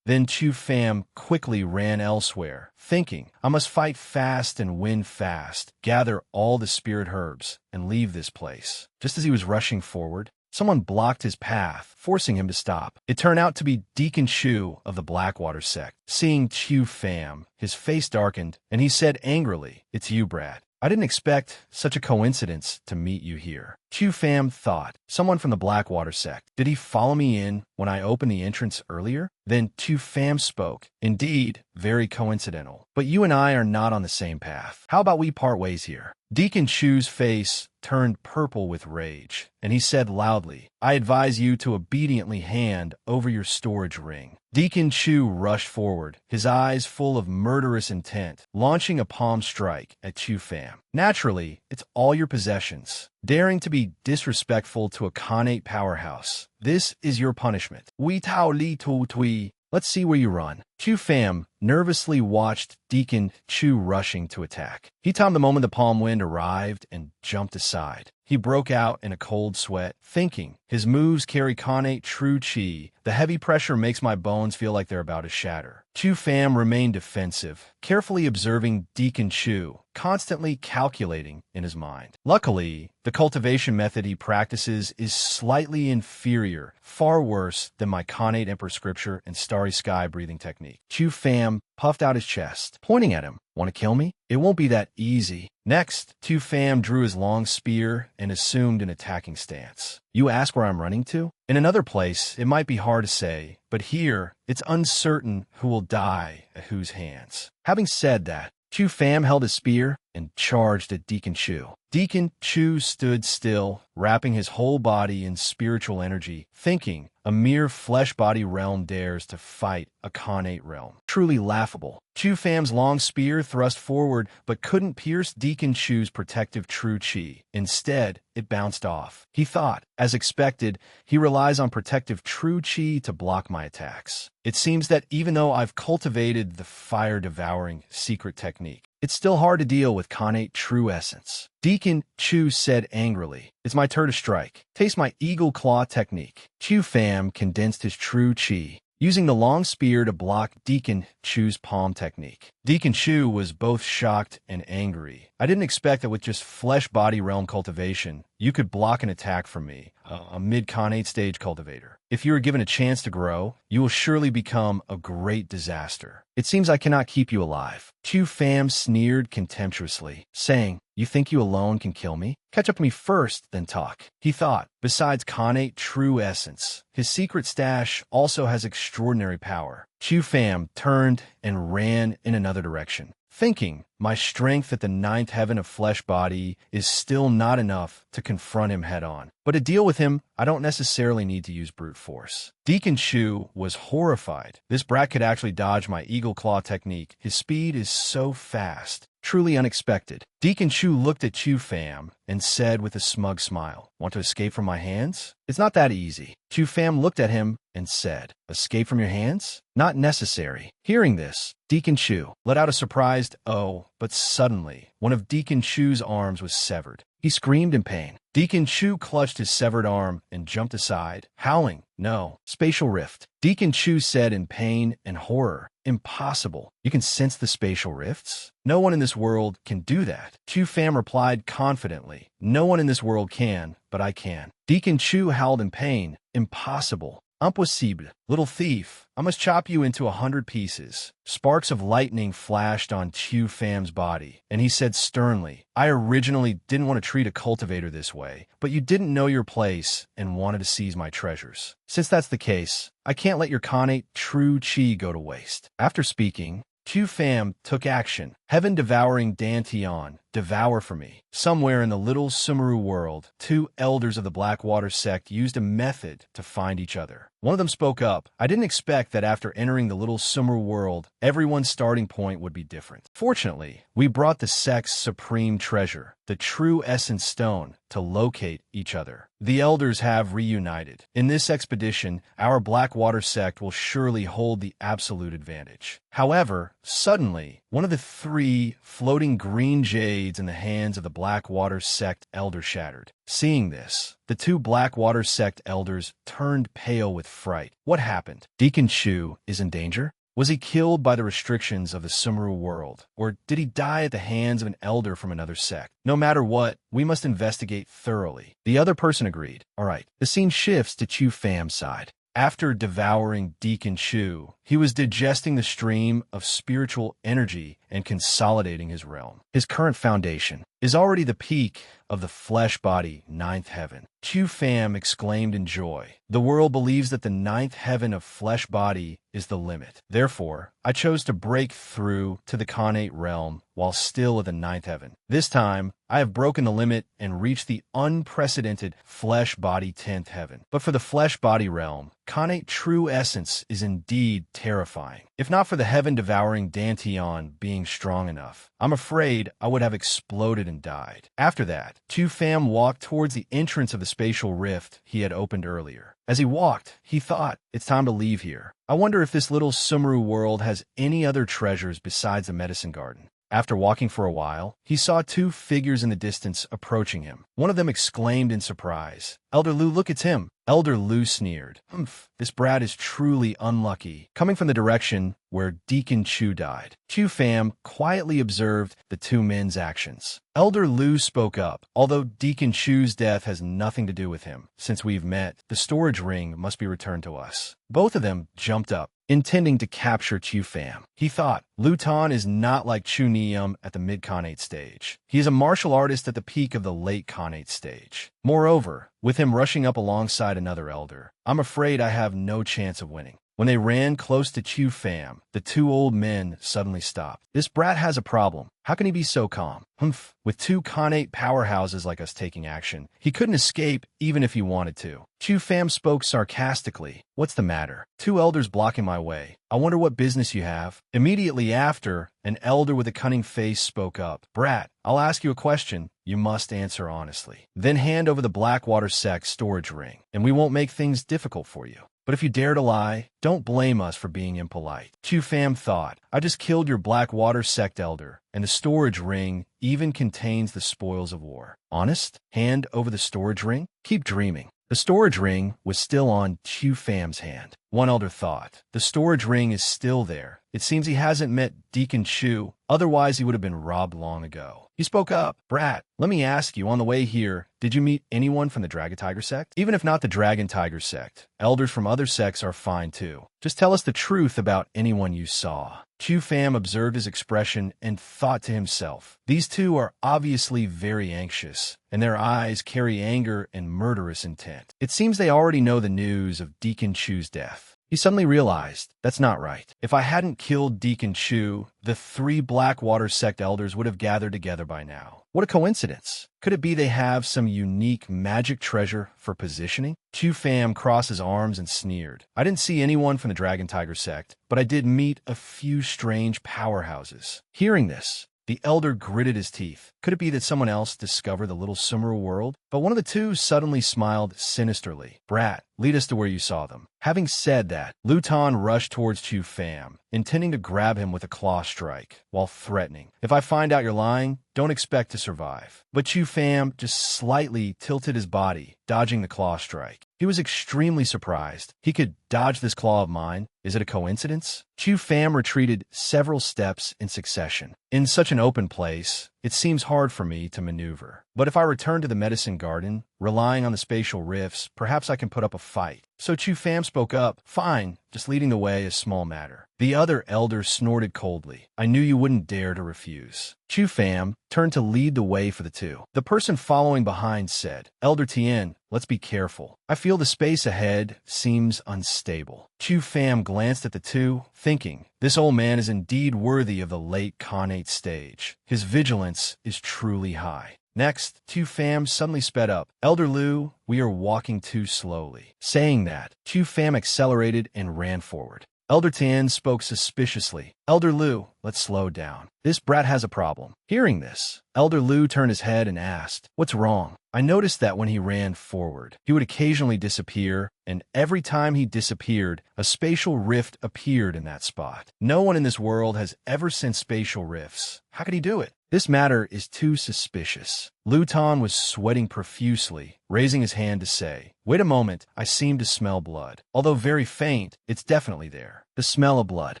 Then Tu Pham quickly ran elsewhere, thinking, I must fight fast and win fast, gather all the spirit herbs, and leave this place. Just as he was rushing forward, someone blocked his path, forcing him to stop. It turned out to be Deacon Chu of the Blackwater sect. Seeing Tu Pham, his face darkened, and he said angrily, "It's you, Brad. I didn't expect such a coincidence to meet you here." Tu Pham thought, someone from the Blackwater sect. Did he follow me in when I opened the entrance earlier? Then Tu Pham spoke. Indeed, very coincidental. But you and I are not on the same path. How about we part ways here? Deacon Chu's face turned purple with rage, and he said loudly, I advise you to obediently hand over your storage ring. Deacon Chu rushed forward, his eyes full of murderous intent, launching a palm strike at Tu Pham. Naturally, it's all your possessions. Daring to be disrespectful to a connate powerhouse. This is your punishment. Wee tao li tu tui. Let's see where you run. Tu Pham nervously watched Deacon Chu rushing to attack. He timed the moment the palm wind arrived and jumped aside. He broke out in a cold sweat, thinking, his moves carry connate true chi. The heavy pressure makes my bones feel like they're about to shatter. Tu Pham remained defensive, carefully observing Deacon Chu, constantly calculating in his mind. Luckily, the cultivation method he practices is slightly inferior, far worse than my connate emperor scripture and starry sky breathing technique. Tu Pham puffed out his chest, pointing at him. Want to kill me? It won't be that easy. Next, Tu Pham drew his long spear and assumed an attacking stance. You ask where I'm running to? In another place, it might be hard to say, but here, it's uncertain who will die at whose hands. Having said that, Tu Pham held his spear and charged at Deacon Chu. Deacon Chu stood still, wrapping his whole body in spiritual energy, thinking, a mere flesh-body realm dares to fight a connate realm. Truly laughable. Tu Pham's long spear thrust forward but couldn't pierce Deacon Chu's protective true chi. Instead, it bounced off. He thought, as expected, he relies on protective true chi to block my attacks. It seems that even though I've cultivated the fire-devouring secret technique, it's still hard to deal with connate true essence. Deacon Chu said angrily, it's my turn to strike. Taste my eagle claw technique. Tu Pham condensed his true chi, using the long spear to block Deacon Chu's palm technique. Deacon Chu was both shocked and angry. I didn't expect that with just flesh-body realm cultivation, you could block an attack from me, a mid-connate stage cultivator. If you are given a chance to grow, you will surely become a great disaster. It seems I cannot keep you alive. Tu Pham sneered contemptuously, saying, you think you alone can kill me? Catch up to me first, then talk. He thought, besides connate true essence, his secret stash also has extraordinary power. Tu Pham turned and ran in another direction, thinking, my strength at the ninth heaven of flesh body is still not enough to confront him head on. But to deal with him, I don't necessarily need to use brute force. Deacon Chu was horrified. This brat could actually dodge my eagle claw technique. His speed is so fast. Truly unexpected. Deacon Chu looked at Tu Pham and said with a smug smile, want to escape from my hands? It's not that easy. Chu Fam looked at him and said, "Escape from your hands? Not necessary." Hearing this, Deacon Chu let out a surprised "oh," but suddenly, one of Deacon Chu's arms was severed. He screamed in pain. Deacon Chu clutched his severed arm and jumped aside, howling, "No, spatial rift." Deacon Chu said in pain and horror, "Impossible. You can sense the spatial rifts? No one in this world can do that." Chu Fam replied confidently, "No one in this world can, but I can." Deacon Chu howled in pain, "Impossible. Impossible. Little thief, I must chop you into 100 pieces." Sparks of lightning flashed on Chu Fam's body, and he said sternly, "I originally didn't want to treat a cultivator this way, but you didn't know your place and wanted to seize my treasures. Since that's the case, I can't let your Khanate true chi go to waste." After speaking, Chu Fam took action. Heaven-devouring Dantian, devour for me. Somewhere in the little Sumeru world, two elders of the Blackwater sect used a method to find each other. One of them spoke up, "I didn't expect that after entering the little Sumeru world, everyone's starting point would be different. Fortunately, we brought the sect's supreme treasure, the true essence stone, to locate each other. The elders have reunited. In this expedition, our Blackwater sect will surely hold the absolute advantage." However, suddenly, one of the three floating green jades in the hands of the Blackwater sect elder shattered. Seeing this, the two Blackwater sect elders turned pale with fright. What happened? Deacon Chu is in danger? Was he killed by the restrictions of the Sumeru world? Or did he die at the hands of an elder from another sect? No matter what, we must investigate thoroughly. The other person agreed. All right, the scene shifts to Chu Fam's side. After devouring Deacon Chu, he was digesting the stream of spiritual energy and consolidating his realm. His current foundation is already the peak of the flesh-body ninth heaven. Chu Fam exclaimed in joy. The world believes that the ninth heaven of flesh-body is the limit. Therefore, I chose to break through to the Khanate realm while still at the ninth heaven. This time, I have broken the limit and reached the unprecedented flesh-body 10th heaven. But for the flesh-body realm, Khanate true essence is indeed terrifying. If not for the heaven-devouring Dantian being strong enough, I'm afraid I would have exploded and died. After that, Chu Fam walked towards the entrance of the spatial rift he had opened earlier. As he walked, he thought, "It's time to leave here. I wonder if this little Sumeru world has any other treasures besides the medicine garden." After walking for a while, he saw two figures in the distance approaching him. One of them exclaimed in surprise, "Elder Lu, look, it's him." Elder Lu sneered, "Humph, this brat is truly unlucky," coming from the direction where Deacon Chu died. Chu Fam quietly observed the two men's actions. Elder Lu spoke up, "Although Deacon Chu's death has nothing to do with him, since we've met, the storage ring must be returned to us." Both of them jumped up, intending to capture Chu Fam. He thought, Lu Tan is not like Chu Nium at the mid-Khanate stage. He is a martial artist at the peak of the late Khanate stage. Moreover, with him rushing up alongside another elder, I'm afraid I have no chance of winning. When they ran close to Chu Fam, the two old men suddenly stopped. "This brat has a problem. How can he be so calm?" "Humph, with two Khanate powerhouses like us taking action, he couldn't escape even if he wanted to." Chu Fam spoke sarcastically. "What's the matter? Two elders blocking my way. I wonder what business you have." Immediately after, an elder with a cunning face spoke up. "Brat, I'll ask you a question. You must answer honestly. Then hand over the Blackwater sect storage ring, and we won't make things difficult for you. But if you dare to lie, don't blame us for being impolite." Chu Fam thought, "I just killed your Blackwater sect elder, and the storage ring even contains the spoils of war. Honest? Hand over the storage ring? Keep dreaming." The storage ring was still on Chu Fam's hand. One elder thought, "The storage ring is still there. It seems he hasn't met Deacon Chu, otherwise he would have been robbed long ago." He spoke up, "Brat, let me ask you, on the way here, did you meet anyone from the Dragon Tiger sect? Even if not the Dragon Tiger sect, elders from other sects are fine too. Just tell us the truth about anyone you saw." Chu Fam observed his expression and thought to himself, "These two are obviously very anxious, and their eyes carry anger and murderous intent. It seems they already know the news of Deacon Chu's death." He suddenly realized, that's not right. If I hadn't killed Deacon Chu, the three Blackwater sect elders would have gathered together by now. What a coincidence. Could it be they have some unique magic treasure for positioning? Chu Fam crossed his arms and sneered. "I didn't see anyone from the Dragon Tiger sect, but I did meet a few strange powerhouses." Hearing this, The elder gritted his teeth. Could it be that someone else discovered the little Sumera world? But one of the two suddenly smiled sinisterly. Brat, lead us to where you saw them. Having said that, Luton rushed towards Chu Pham, intending to grab him with a claw strike, while threatening, "If I find out you're lying, don't expect to survive." But Chu Pham just slightly tilted his body, dodging the claw strike. He was extremely surprised. He could dodge this claw of mine. Is it a coincidence? Chu Pham retreated several steps in succession. In such an open place, it seems hard for me to maneuver. But if I return to the medicine garden, relying on the spatial rifts, perhaps I can put up a fight. So Chu Pham spoke up. Fine, just leading the way is small matter. The other elder snorted coldly. I knew you wouldn't dare to refuse. Chu Pham turned to lead the way for the two. The person following behind said, Elder Tien, let's be careful. I feel the space ahead seems unstable. Chu Pham glanced at the two, thinking, this old man is indeed worthy of the late Khanate stage. His vigilance is truly high. Next, Chu Pham suddenly sped up. Elder Lu, we are walking too slowly. Saying that, Chu Pham accelerated and ran forward. Elder Tien spoke suspiciously. Elder Lu, let's slow down. This brat has a problem. Hearing this, Elder Lu turned his head and asked, what's wrong? I noticed that when he ran forward, he would occasionally disappear, and every time he disappeared, a spatial rift appeared in that spot. No one in this world has ever sent spatial rifts. How could he do it? This matter is too suspicious. Luton was sweating profusely, raising his hand to say, wait a moment, I seem to smell blood. Although very faint, it's definitely there. The smell of blood.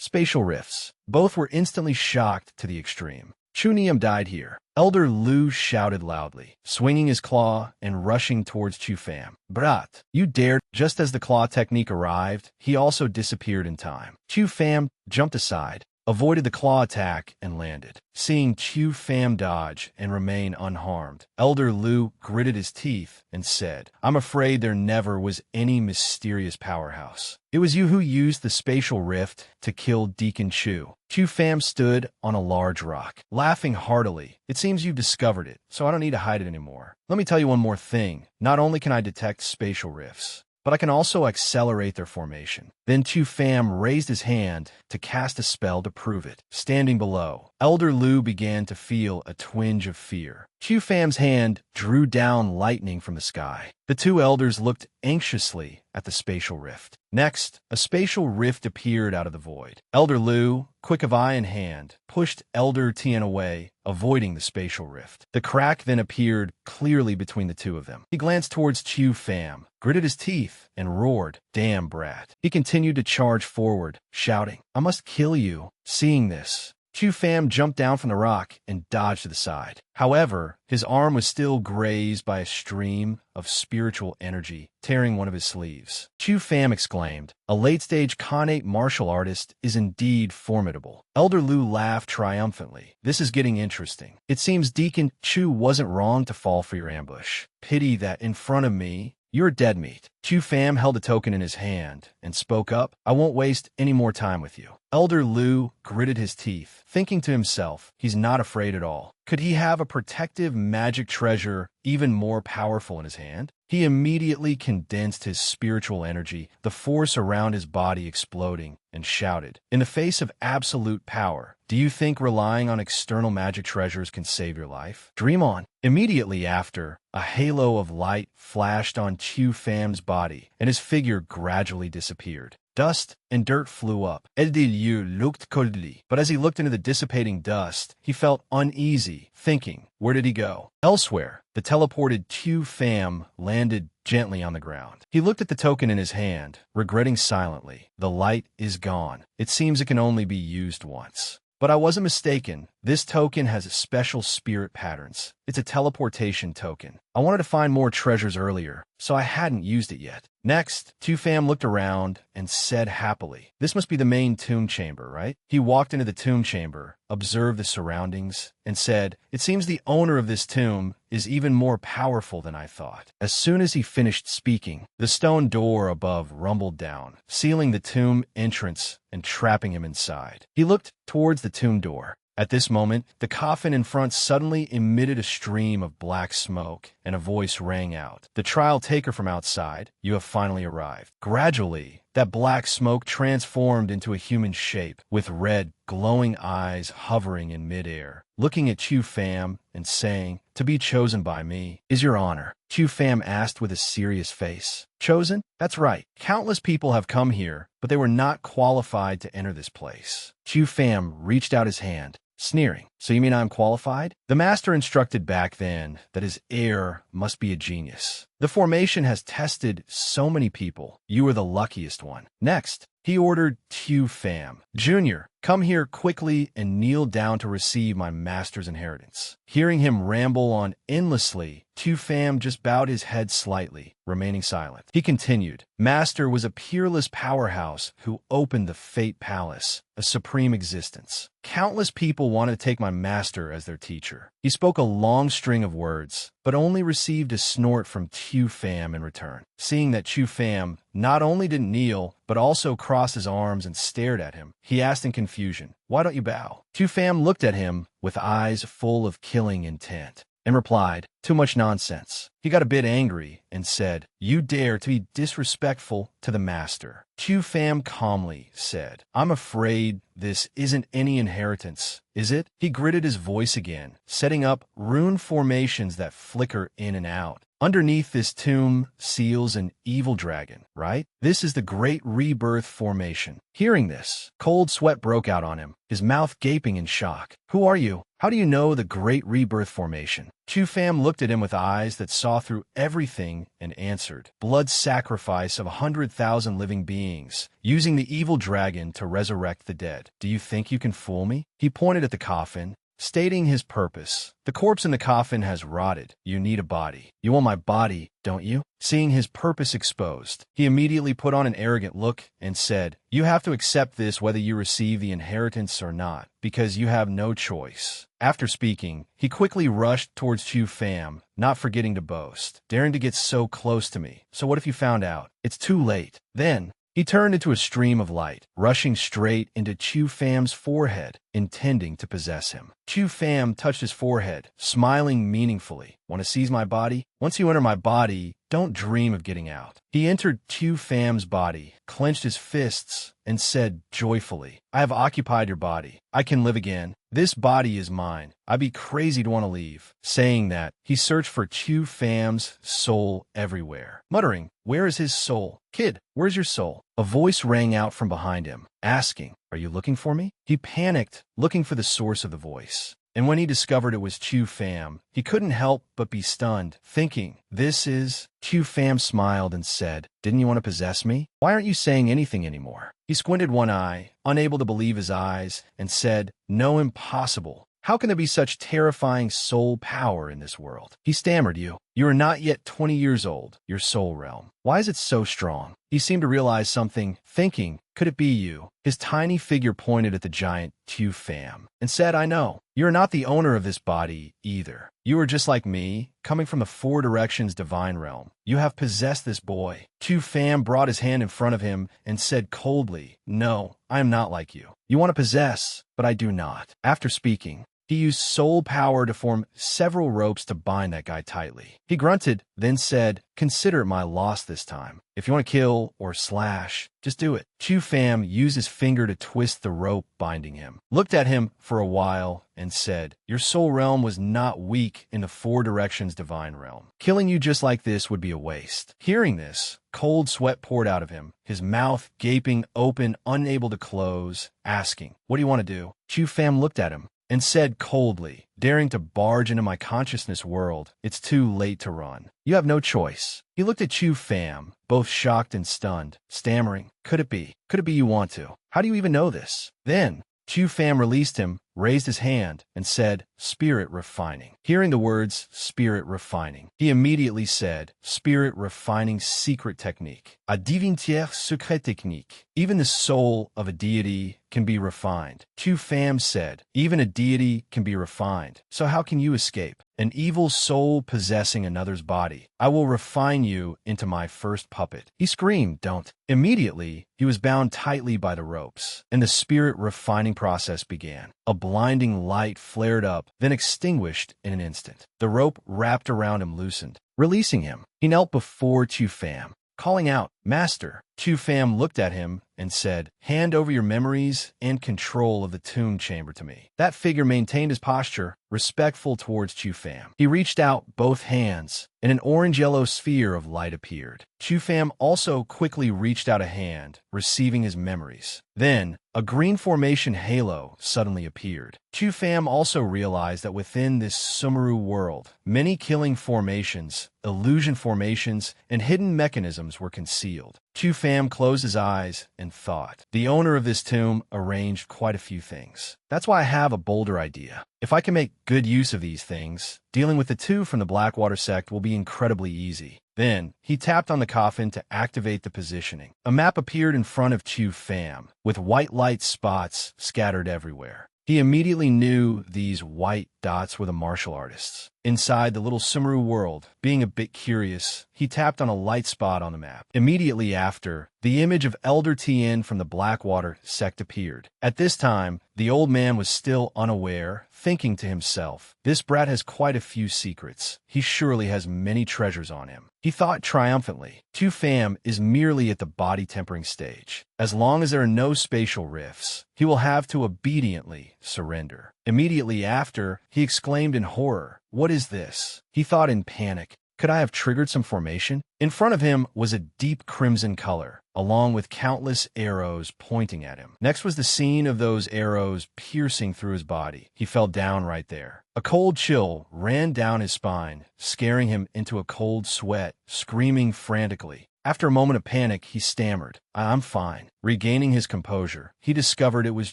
Spatial rifts. Both were instantly shocked to the extreme. Chunium died here. Elder Lu shouted loudly, swinging his claw and rushing towards Chu Pham. Brat, you dared. Just as the claw technique arrived, he also disappeared in time. Chu Pham jumped aside, avoided the claw attack, and landed. Seeing Chu Pham dodge and remain unharmed, Elder Lu gritted his teeth and said, I'm afraid there never was any mysterious powerhouse. It was you who used the spatial rift to kill Deacon Chu. Chu Pham stood on a large rock, laughing heartily. It seems you've discovered it, so I don't need to hide it anymore. Let me tell you one more thing. Not only can I detect spatial rifts, but I can also accelerate their formation. Then Chu Pham raised his hand to cast a spell to prove it. Standing below, Elder Lu began to feel a twinge of fear. Chu Pham's hand drew down lightning from the sky. The two elders looked anxiously at the spatial rift. Next, a spatial rift appeared out of the void. Elder Lu, quick of eye and hand, pushed Elder Tien away, avoiding the spatial rift. The crack then appeared clearly between the two of them. He glanced towards Chu Pham, gritted his teeth, and roared, damn brat. He continued to charge forward, shouting, I must kill you. Seeing this, Chu Pham jumped down from the rock and dodged to the side. However, his arm was still grazed by a stream of spiritual energy, tearing one of his sleeves. Chu Pham exclaimed, a late-stage Khanate martial artist is indeed formidable. Elder Lu laughed triumphantly. This is getting interesting. It seems Deacon Chu wasn't wrong to fall for your ambush. Pity that in front of me, you're dead meat. Chu Pham held a token in his hand and spoke up, I won't waste any more time with you. Elder Lu gritted his teeth, thinking to himself, he's not afraid at all. Could he have a protective magic treasure even more powerful in his hand? He immediately condensed his spiritual energy, the force around his body exploding, and shouted, in the face of absolute power, do you think relying on external magic treasures can save your life? Dream on. Immediately after, a halo of light flashed on Chu Pham's body, and his figure gradually disappeared. Dust and dirt flew up. Elder Liu looked coldly, but as he looked into the dissipating dust, he felt uneasy, thinking, where did he go? Elsewhere, the teleported Chu Pham landed gently on the ground. He looked at the token in his hand, regretting silently. The light is gone. It seems it can only be used once. But I wasn't mistaken. This token has special spirit patterns. It's a teleportation token. I wanted to find more treasures earlier, so I hadn't used it yet. Next, Chu Pham looked around and said happily, this must be the main tomb chamber, right? He walked into the tomb chamber, observed the surroundings, and said, it seems the owner of this tomb is even more powerful than I thought. As soon as he finished speaking, the stone door above rumbled down, sealing the tomb entrance and trapping him inside. He looked towards the tomb door. At this moment, the coffin in front suddenly emitted a stream of black smoke, and a voice rang out. The trial taker from outside, you have finally arrived. Gradually, that black smoke transformed into a human shape, with red, glowing eyes hovering in midair, looking at Chu Pham and saying, "To be chosen by me is your honor." Chu Pham asked with a serious face. "Chosen? That's right. Countless people have come here, but they were not qualified to enter this place." Chu Pham reached out his hand, sneering. "So you mean I'm qualified?" The master instructed back then that his heir must be a genius. "The formation has tested so many people. You are the luckiest one." Next, he ordered Chu Pham, "Junior, come here quickly and kneel down to receive my master's inheritance." Hearing him ramble on endlessly, Chu Pham just bowed his head slightly, remaining silent. He continued, "Master was a peerless powerhouse who opened the Fate Palace, a supreme existence. Countless people wanted to take my master as their teacher." He spoke a long string of words, but only received a snort from Chu Pham in return. Seeing that Chu Pham not only didn't kneel, but also crossed his arms and stared at him, he asked in confusion, "Why don't you bow?" Chu Pham looked at him with eyes full of killing intent and replied, "Too much nonsense." He got a bit angry and said, "You dare to be disrespectful to the master." Chu Pham calmly said, "I'm afraid this isn't any inheritance, is it?" He gritted his voice again, setting up rune formations that flicker in and out. "Underneath this tomb seals an evil dragon, right? This is the Great Rebirth formation." Hearing this, cold sweat broke out on him, his mouth gaping in shock. "Who are you? How do you know the Great Rebirth formation?" Chu Pham looked at him with eyes that saw through everything and answered, "Blood sacrifice of 100,000 living beings, using the evil dragon to resurrect the dead. Do you think you can fool me?" He pointed at the coffin, stating his purpose. "The corpse in the coffin has rotted. You need a body. You want my body, don't you?" Seeing his purpose exposed, he immediately put on an arrogant look and said, "You have to accept this whether you receive the inheritance or not, because you have no choice." After speaking, he quickly rushed towards Chu Pham, not forgetting to boast, "Daring to get so close to me. So what if you found out? It's too late." Then, he turned into a stream of light, rushing straight into Chu Pham's forehead, intending to possess him. Chu Pham touched his forehead, smiling meaningfully. "Want to seize my body? Once you enter my body, don't dream of getting out." He entered Chu Pham's body, clenched his fists, and said joyfully, "I have occupied your body. I can live again. This body is mine. I'd be crazy to want to leave." Saying that, he searched for Chu Pham's soul everywhere, muttering, "Where is his soul? Kid, where's your soul?" A voice rang out from behind him, asking, "Are you looking for me?" He panicked, looking for the source of the voice. And when he discovered it was Chu Pham, he couldn't help but be stunned, thinking, "This is..." Chu Pham smiled and said, "Didn't you want to possess me? Why aren't you saying anything anymore?" He squinted one eye, unable to believe his eyes, and said, "No, impossible. How can there be such terrifying soul power in this world?" He stammered, You are not yet 20 years old, your soul realm. Why is it so strong?" He seemed to realize something, thinking, "Could it be you?" His tiny figure pointed at the giant Chu Pham and said, "I know. You are not the owner of this body either. You are just like me, coming from the Four Directions divine realm. You have possessed this boy." Chu Pham brought his hand in front of him and said coldly, "No, I am not like you. You want to possess, but I do not." After speaking, he used soul power to form several ropes to bind that guy tightly. He grunted, then said, "Consider it my loss this time. If you want to kill or slash, just do it." Chu Pham used his finger to twist the rope binding him, looked at him for a while, and said, "Your soul realm was not weak in the Four Directions divine realm. Killing you just like this would be a waste." Hearing this, cold sweat poured out of him, his mouth gaping open, unable to close, asking, "What do you want to do?" Chu Pham looked at him and said coldly, "Daring to barge into my consciousness world, it's too late to run. You have no choice." He looked at Chu Pham, both shocked and stunned, stammering, Could it be? Could it be you want to? How do you even know this?" Then, Chu Pham released him, raised his hand, and said, "Spirit refining." Hearing the words, "spirit refining," he immediately said, "Spirit refining secret technique. A divinière secret technique." Even the soul of a deity can be refined. Chu Pham said, "Even a deity can be refined. So how can you escape? An evil soul possessing another's body. I will refine you into my first puppet." He screamed, "Don't." Immediately, he was bound tightly by the ropes, and the spirit refining process began. A blinding light flared up, then extinguished in an instant. The rope wrapped around him loosened, releasing him. He knelt before Chu Pham, calling out, Master, Chu Fam looked at him and said, "Hand over your memories and control of the tomb chamber to me." That figure maintained his posture, respectful towards Chu Fam. He reached out both hands, and an orange-yellow sphere of light appeared. Chu Fam also quickly reached out a hand, receiving his memories. Then, a green formation halo suddenly appeared. Chu Fam also realized that within this Sumeru world, many killing formations, illusion formations, and hidden mechanisms were concealed. Chu Fam closed his eyes and thought. The owner of this tomb arranged quite a few things. That's why I have a bolder idea. If I can make good use of these things, dealing with the two from the Blackwater sect will be incredibly easy. Then, he tapped on the coffin to activate the positioning. A map appeared in front of Chu Fam, with white light spots scattered everywhere. He immediately knew these white dots were the martial artists. Inside the little Sumeru world, being a bit curious, he tapped on a light spot on the map. Immediately after, the image of Elder Tien from the Blackwater sect appeared. At this time, the old man was still unaware, thinking to himself, "This brat has quite a few secrets. He surely has many treasures on him." He thought triumphantly. Chu Fam is merely at the body tempering stage. As long as there are no spatial rifts, he will have to obediently surrender. Immediately after, he exclaimed in horror, "What is this?" He thought in panic, "Could I have triggered some formation?" In front of him was a deep crimson color, along with countless arrows pointing at him. Next was the scene of those arrows piercing through his body. He fell down right there. A cold chill ran down his spine, scaring him into a cold sweat, screaming frantically. After a moment of panic, he stammered, "I'm fine." Regaining his composure, he discovered it was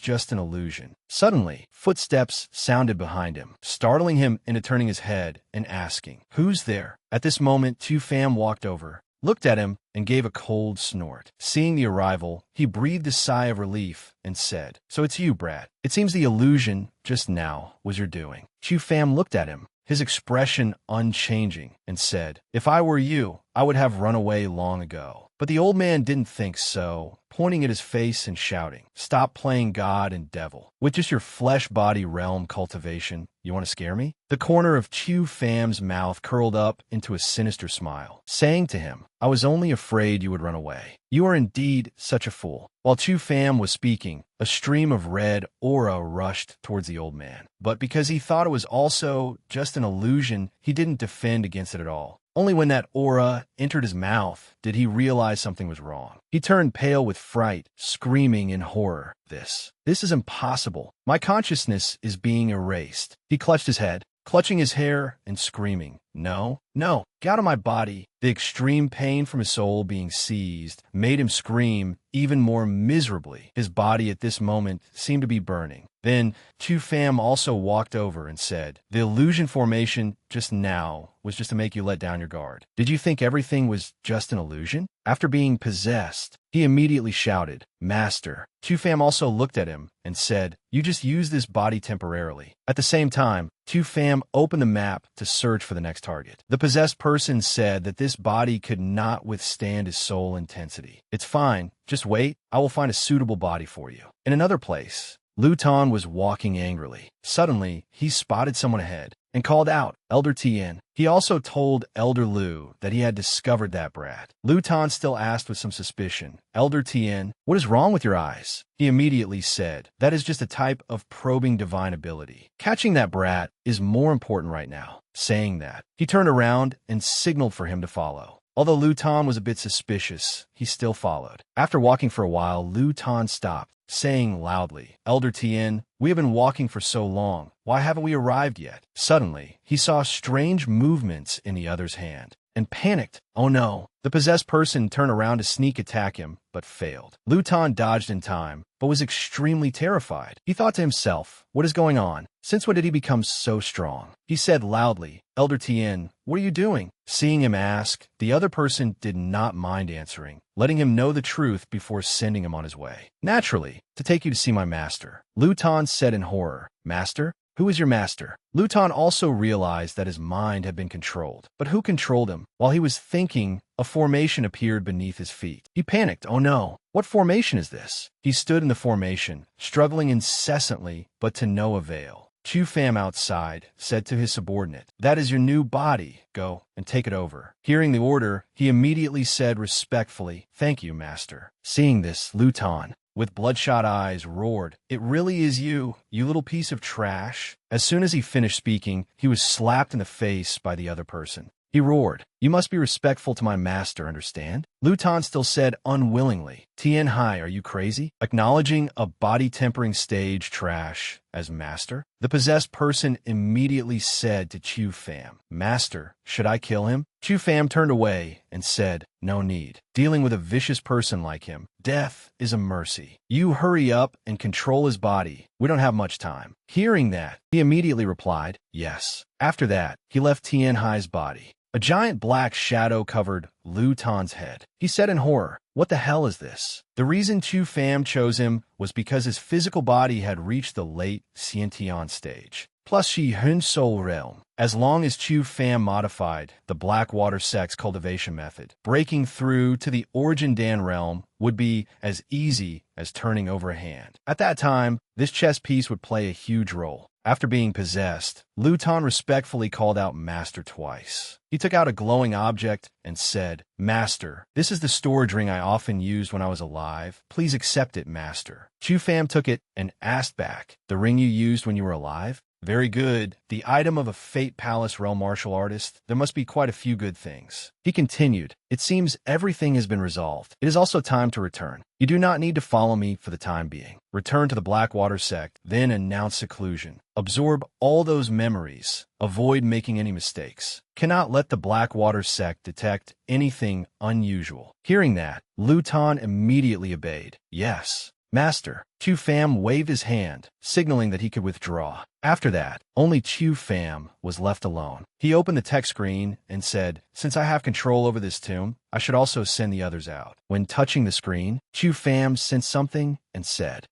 just an illusion. Suddenly, footsteps sounded behind him, startling him into turning his head and asking, "Who's there?" At this moment, Chu Fam walked over, looked at him, and gave a cold snort. Seeing the arrival, he breathed a sigh of relief and said, "So it's you, brat. It seems the illusion just now was your doing." Chu Fam looked at him, his expression unchanging, and said, "If I were you, I would have run away long ago." But the old man didn't think so, pointing at his face and shouting, "Stop playing God and devil. With just your flesh-body realm cultivation, you want to scare me?" The corner of Chu Fam's mouth curled up into a sinister smile, saying to him, "I was only afraid you would run away. You are indeed such a fool." While Chu Fam was speaking, a stream of red aura rushed towards the old man. But because he thought it was also just an illusion, he didn't defend against it at all. Only when that aura entered his mouth did he realize something was wrong. He turned pale with fright, screaming in horror, This is impossible. My consciousness is being erased." He clutched his head, clutching his hair and screaming, "No, no, get out of my body." The extreme pain from his soul being seized made him scream even more miserably. His body at this moment seemed to be burning. Then Chu Fam also walked over and said, "The illusion formation just now was just to make you let down your guard. Did you think everything was just an illusion?" After being possessed, he immediately shouted, "Master." Chu Fam also looked at him and said, "You just use this body temporarily." At the same time, Chu Fam opened the map to search for the next target. The possessed person said that this body could not withstand his soul intensity. "It's fine. Just wait. I will find a suitable body for you." In another place, Luton was walking angrily. Suddenly, he spotted someone ahead and called out, "Elder Tien." He also told Elder Lu that he had discovered that brat. Luton still asked with some suspicion, "Elder Tien, what is wrong with your eyes?" He immediately said, "That is just a type of probing divine ability. Catching that brat is more important right now." Saying that, he turned around and signaled for him to follow. Although Luton was a bit suspicious, he still followed. After walking for a while, Luton stopped, saying loudly, "Elder Tien, we have been walking for so long. Why haven't we arrived yet?" Suddenly, he saw strange movements in the other's hand and panicked. Oh no! The possessed person turned around to sneak attack him, but failed. Luton dodged in time, but was extremely terrified. He thought to himself, what is going on? Since when did he become so strong? He said loudly, "Elder Tien, what are you doing?" Seeing him ask, the other person did not mind answering, letting him know the truth before sending him on his way. "Naturally, to take you to see my master." Luton said in horror, "Master? Who is your master?" Luton also realized that his mind had been controlled. But who controlled him? While he was thinking, a formation appeared beneath his feet. He panicked. Oh no! What formation is this? He stood in the formation, struggling incessantly, but to no avail. Chu Pham outside said to his subordinate, "That is your new body. Go and take it over." Hearing the order, he immediately said respectfully, "Thank you, master." Seeing this, Lu Tan, with bloodshot eyes, roared, "It really is you, you little piece of trash." As soon as he finished speaking, he was slapped in the face by the other person. He roared, "You must be respectful to my master, understand?" Lu Tan still said unwillingly, "Tien Hai, are you crazy?" Acknowledging a body-tempering stage trash as master, the possessed person immediately said to Chu Pham, "Master, should I kill him?" Chu Pham turned away and said, "No need. Dealing with a vicious person like him, death is a mercy. You hurry up and control his body. We don't have much time." Hearing that, he immediately replied, "Yes." After that, he left Tien Hai's body. A giant black shadow covered Lu Tan's head. He said in horror, "What the hell is this?" The reason Chu Pham chose him was because his physical body had reached the late Xiantian stage. Plus Shi Hun Soul realm. As long as Chu Pham modified the Blackwater Sex cultivation method, breaking through to the Origin Dan realm would be as easy as turning over a hand. At that time, this chess piece would play a huge role. After being possessed, Lu Tan respectfully called out Master twice. He took out a glowing object and said, "Master, this is the storage ring I often used when I was alive. Please accept it, Master." Chu Pham took it and asked back, "The ring you used when you were alive?" "Very good. The item of a Fate Palace realm martial artist. There must be quite a few good things." He continued, "It seems everything has been resolved. It is also time to return. You do not need to follow me for the time being. Return to the Blackwater sect, then announce seclusion. Absorb all those memories. Avoid making any mistakes. Cannot let the Blackwater sect detect anything unusual." Hearing that, Lu Tan immediately obeyed. "Yes, Master." Chu Pham waved his hand, signaling that he could withdraw. After that, only Chu Pham was left alone. He opened the text screen and said, "Since I have control over this tomb, I should also send the others out." When touching the screen, Chu Pham sensed something and said,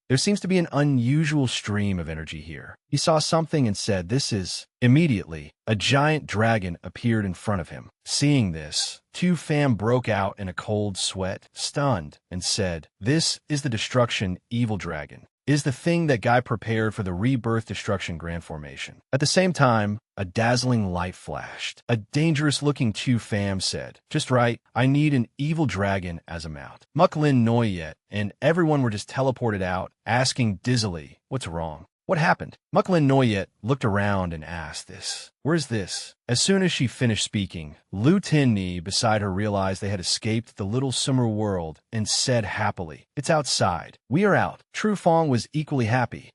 There seems to be an unusual stream of energy here." He saw something and said, "This is..." Immediately, a giant dragon appeared in front of him. Seeing this, Chu Pham broke out in a cold sweat, stunned, and said, "This is the destruction evil dragon. Is the thing that Guy prepared for the rebirth destruction grand formation." At the same time, a dazzling light flashed. A dangerous-looking Chu Pham said, "Just right, I need an evil dragon as a mount." Muk Lin Noyet and everyone were just teleported out, asking dizzily, "What's wrong? What happened?" Muk Lin Noyet looked around and asked this. "Where's this?" As soon as she finished speaking, Lu Tinni beside her realized they had escaped the little summer world and said happily, "It's outside. We are out." Tru Fong was equally happy.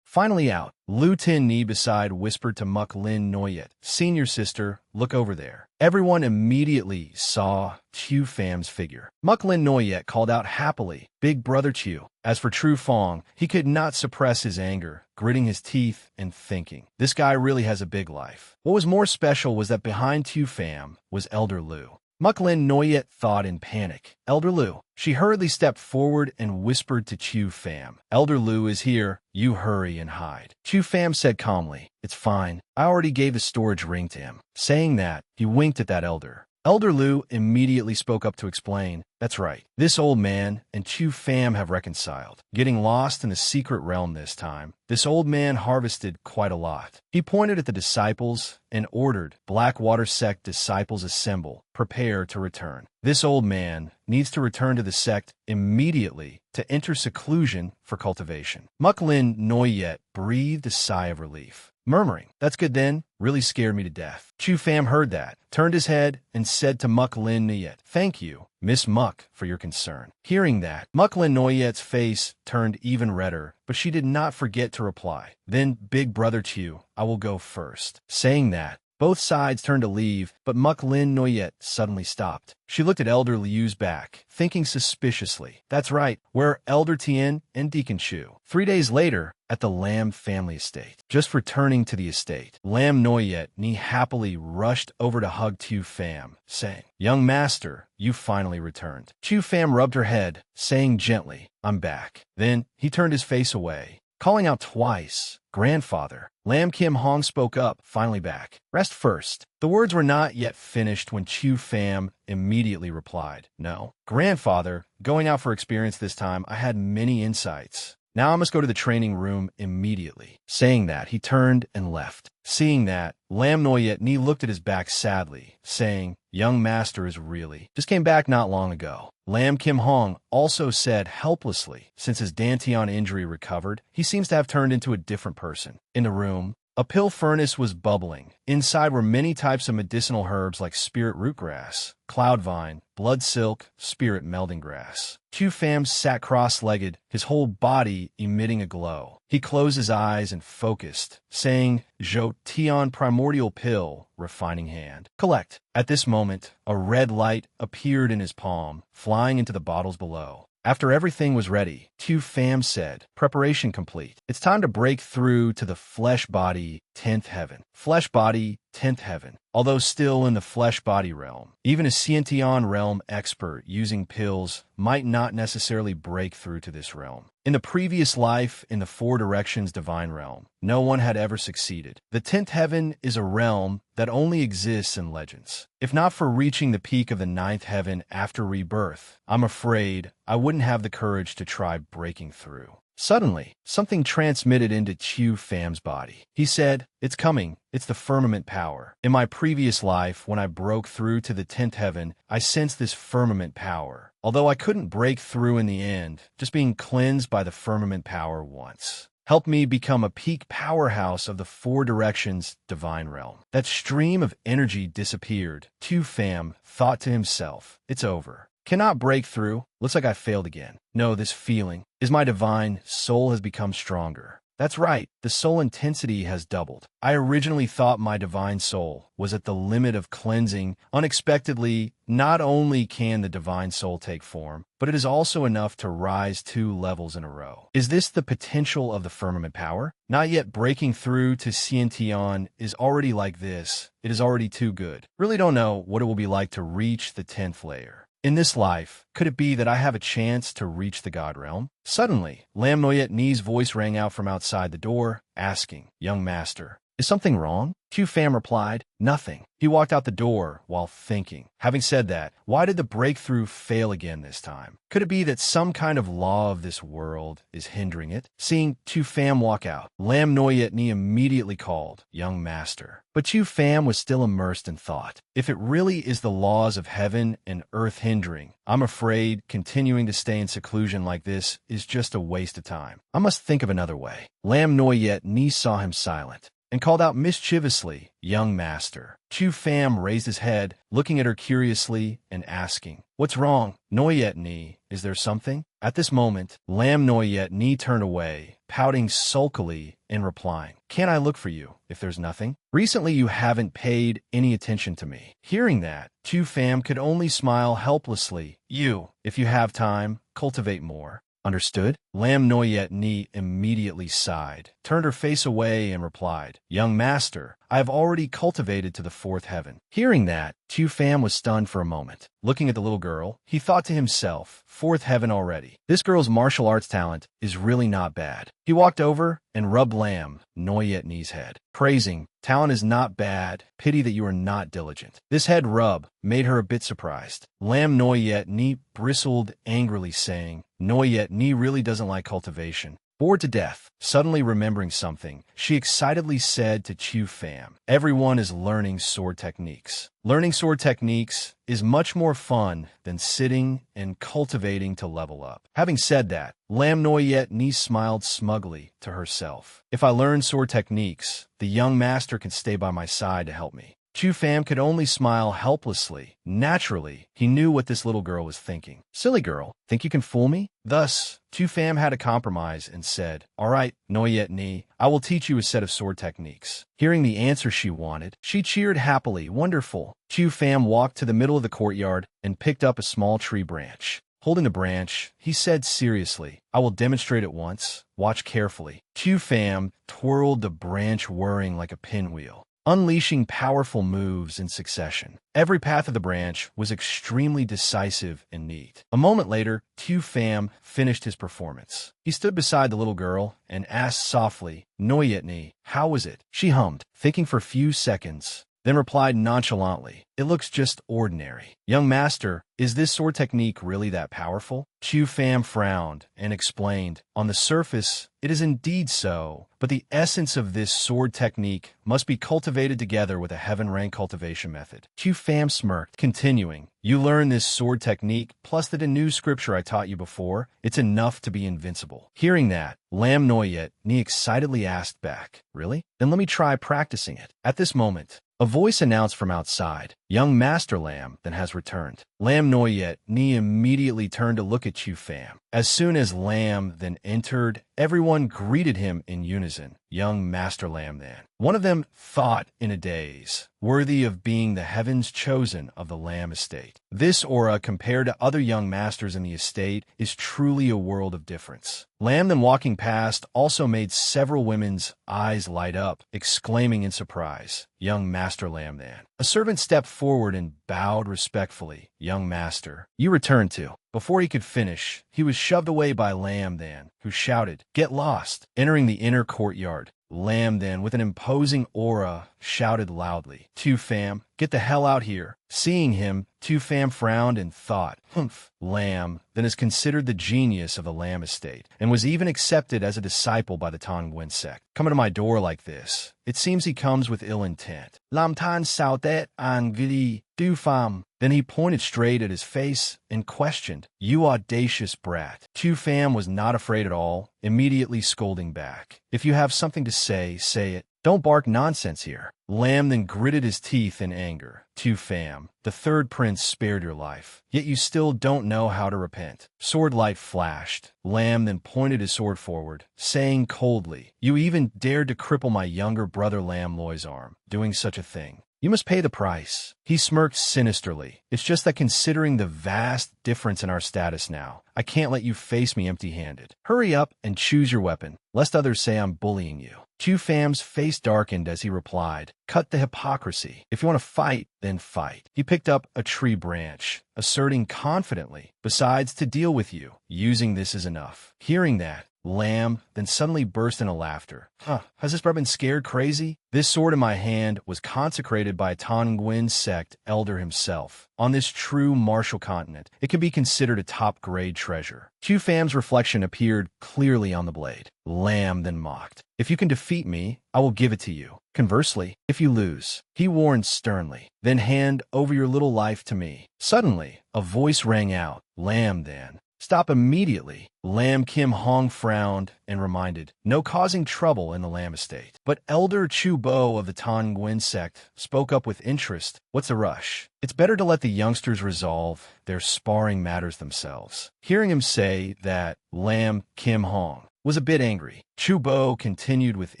Finally out. Lu Tinni beside whispered to Muk Lin Noyet, "Senior sister, look over there." Everyone immediately saw Chu Pham's figure. Muk Lin Noyet called out happily, "Big brother Chu." As for Tru Fong, he could not suppress his anger, gritting his teeth and thinking, "This guy really has a big life." What was more special was that behind Chu Pham was Elder Lu. Muk Lin Noyet thought in panic, "Elder Lu." She hurriedly stepped forward and whispered to Chu Pham, "Elder Lu is here. You hurry and hide." Chu Pham said calmly, "It's fine. I already gave the storage ring to him." Saying that, he winked at that elder. Elder Lu immediately spoke up to explain, "That's right. This old man and Chu Pham have reconciled. Getting lost in the secret realm this time, this old man harvested quite a lot." He pointed at the disciples and ordered, "Blackwater sect disciples assemble. Prepare to return." This old man needs to return to the sect immediately to enter seclusion for cultivation. Muk Lin Noyet breathed a sigh of relief, murmuring, "That's good then. Really scared me to death." Chu Pham heard that, turned his head, and said to Muk Lin Noyet, "Thank you, Miss Muk, for your concern." Hearing that, Muk Lin Noyet's face turned even redder, but she did not forget to reply, "Then, big brother Chu, I will go first." Saying that, both sides turned to leave, but Muk Lin Noyet suddenly stopped. She looked at Elder Liu's back, thinking suspiciously, "That's right, where are Elder Tien and Deacon Chu?" 3 days later, at the Lam family estate. Just returning to the estate, Lam Noyet happily rushed over to hug Chu Pham, saying, "Young master, you finally returned." Chu Pham rubbed her head, saying gently, "I'm back." Then he turned his face away, calling out twice, "Grandfather." Lam Kim Hong spoke up, finally back. "Rest first." The words were not yet finished when Chu Pham immediately replied, "No. Grandfather, going out for experience this time, I had many insights. Now I must go to the training room immediately. Saying that, he turned and left. Seeing that, Lam Noyet Ni looked at his back sadly, saying, "Young master is really just came back not long ago." Lam Kim Hong also said helplessly, since his Dantian injury recovered, he seems to have turned into a different person. In the room, a pill furnace was bubbling. Inside were many types of medicinal herbs like spirit rootgrass, cloudvine, blood silk, spirit melding grass. Chu Pham sat cross-legged, his whole body emitting a glow. He closed his eyes and focused, saying, "Zhou Tian primordial pill, refining hand. Collect." At this moment, a red light appeared in his palm, flying into the bottles below. After everything was ready, Tu Pham said, "Preparation complete. It's time to break through to the flesh body 10th heaven." Flesh body 10th heaven. Although still in the flesh body realm, even a Xiantian realm expert using pills might not necessarily break through to this realm. In the previous life in the Four Directions divine realm, no one had ever succeeded. The 10th heaven is a realm that only exists in legends. If not for reaching the peak of the 9th heaven after rebirth, I'm afraid I wouldn't have the courage to try breaking through. Suddenly, something transmitted into Chu Pham's body. He said, "It's coming. It's the firmament power." In my previous life, when I broke through to the 10th heaven, I sensed this firmament power. Although I couldn't break through in the end, just being cleansed by the firmament power once helped me become a peak powerhouse of the Four Directions divine realm. That stream of energy disappeared. Tu Pham thought to himself, "It's over. Cannot break through. Looks like I failed again. No, this feeling is my divine soul has become stronger." That's right, the soul intensity has doubled. I originally thought my divine soul was at the limit of cleansing. Unexpectedly, not only can the divine soul take form, but it is also enough to rise 2 levels in a row. Is this the potential of the firmament power? Not yet breaking through to Xiantian is already like this. It is already too good. Really don't know what it will be like to reach the 10th layer. In this life, could it be that I have a chance to reach the God realm? Suddenly, Lam Noyet Ni's voice rang out from outside the door, asking, "Young master, is something wrong?" Chu Pham replied, "Nothing." He walked out the door while thinking. Having said that, why did the breakthrough fail again this time? Could it be that some kind of law of this world is hindering it? Seeing Chu Pham walk out, Lam Noyet Ni immediately called, "Young master." But Chu Pham was still immersed in thought. If it really is the laws of heaven and earth hindering, I'm afraid continuing to stay in seclusion like this is just a waste of time. I must think of another way. Lam Noyet Ni saw him silent and called out mischievously, "Young master." Chu Pham raised his head, looking at her curiously and asking, "What's wrong? Noyet Ni, is there something?" At this moment, Lam Noyet Ni turned away, pouting sulkily and replying, "Can't I look for you if there's nothing? Recently you haven't paid any attention to me." Hearing that, Chu Pham could only smile helplessly. "You, if you have time, cultivate more. Understood?" Lam Noyet Ni immediately sighed, turned her face away and replied, "Young master, I have already cultivated to the 4th heaven." Hearing that, Chu Pham was stunned for a moment. Looking at the little girl, he thought to himself, 4th heaven already. This girl's martial arts talent is really not bad. He walked over and rubbed Lam Noyet Ni's head, praising, "Talent is not bad. Pity that you are not diligent." This head rub made her a bit surprised. Lam Noyet Ni bristled angrily, saying, "Noyet Ni really doesn't like cultivation." Bored to death, suddenly remembering something, she excitedly said to Chu Pham, "Everyone is learning sword techniques. Learning sword techniques is much more fun than sitting and cultivating to level up." Having said that, Lam Noyet Ni smiled smugly to herself. "If I learn sword techniques, the young master can stay by my side to help me." Chu Pham could only smile helplessly. Naturally, he knew what this little girl was thinking. "Silly girl, think you can fool me?" Thus, Chu Pham had a compromise and said, "All right, Noyet Ni, I will teach you a set of sword techniques." Hearing the answer she wanted, she cheered happily. "Wonderful." Chu Pham walked to the middle of the courtyard and picked up a small tree branch. Holding the branch, he said seriously, "I will demonstrate it once. Watch carefully." Chu Pham twirled the branch, whirring like a pinwheel, unleashing powerful moves in succession. Every path of the branch was extremely decisive and neat. A moment later, Tu Pham finished his performance. He stood beside the little girl and asked softly, "Noyet Ni, how was it?" She hummed, thinking for a few seconds, then replied nonchalantly, "It looks just ordinary." "Young master, is this sword technique really that powerful?" Chu Fam frowned and explained, "On the surface, it is indeed so, but the essence of this sword technique must be cultivated together with a heaven-rank cultivation method." Chu Fam smirked, continuing, "You learn this sword technique, plus the new scripture I taught you before, it's enough to be invincible." Hearing that, Lam Noyet Ni excitedly asked back, "Really? Then let me try practicing it." At this moment, a voice announced from outside, "Young Master Lam then has returned." Lam Noyet Ni immediately turned to look at Chu Fam. As soon as Lam then entered, everyone greeted him in unison. "Young Master Lam then." One of them thought in a daze, "Worthy of being the heavens chosen of the Lam estate." This aura, compared to other young masters in the estate, is truly a world of difference. Lam then walking past also made several women's eyes light up, exclaiming in surprise, "Young Master Lam then." A servant stepped forward and bowed respectfully. "Young master, you return too." Before he could finish, he was shoved away by Lam then, who shouted, "Get lost!" Entering the inner courtyard, Lam then, with an imposing aura, shouted loudly, "Tu Fam, get the hell out here." Seeing him, Tu Fam frowned and thought, "Humph." Lam then is considered the genius of the Lam estate, and was even accepted as a disciple by the Tong Wen sect. Coming to my door like this, it seems he comes with ill intent. "Lam Tan sao that an gidi du fam." Then he pointed straight at his face and questioned, "You audacious brat." Tu Fam was not afraid at all, immediately scolding back, "If you have something to say, say it. Don't bark nonsense here." Lam then gritted his teeth in anger. "Tu Fam, the third prince spared your life, yet you still don't know how to repent." Sword light flashed. Lam then pointed his sword forward, saying coldly, "You even dared to cripple my younger brother Lam Loy's arm, doing such a thing. You must pay the price." He smirked sinisterly. "It's just that considering the vast difference in our status now, I can't let you face me empty-handed. Hurry up and choose your weapon, lest others say I'm bullying you." Chu Fam's face darkened as he replied, "Cut the hypocrisy. If you want to fight, then fight." He picked up a tree branch, asserting confidently, "Besides, to deal with you, using this is enough." Hearing that, Lam then suddenly burst into laughter. Has this bro been scared crazy? This sword in my hand was consecrated by a Tongwen sect elder himself. On this true martial continent, it can be considered a top-grade treasure. Chu Fam's reflection appeared clearly on the blade. Lam then mocked, "If you can defeat me, I will give it to you. Conversely, if you lose," he warned sternly, "then hand over your little life to me." Suddenly, a voice rang out, "Lam then. Stop immediately." Lam Kim Hong frowned and reminded, "No causing trouble in the Lam estate." But Elder Chu Bo of the Tongwen sect spoke up with interest. "What's the rush? It's better to let the youngsters resolve their sparring matters themselves." Hearing him say that, Lam Kim Hong was a bit angry. Chu Bo continued with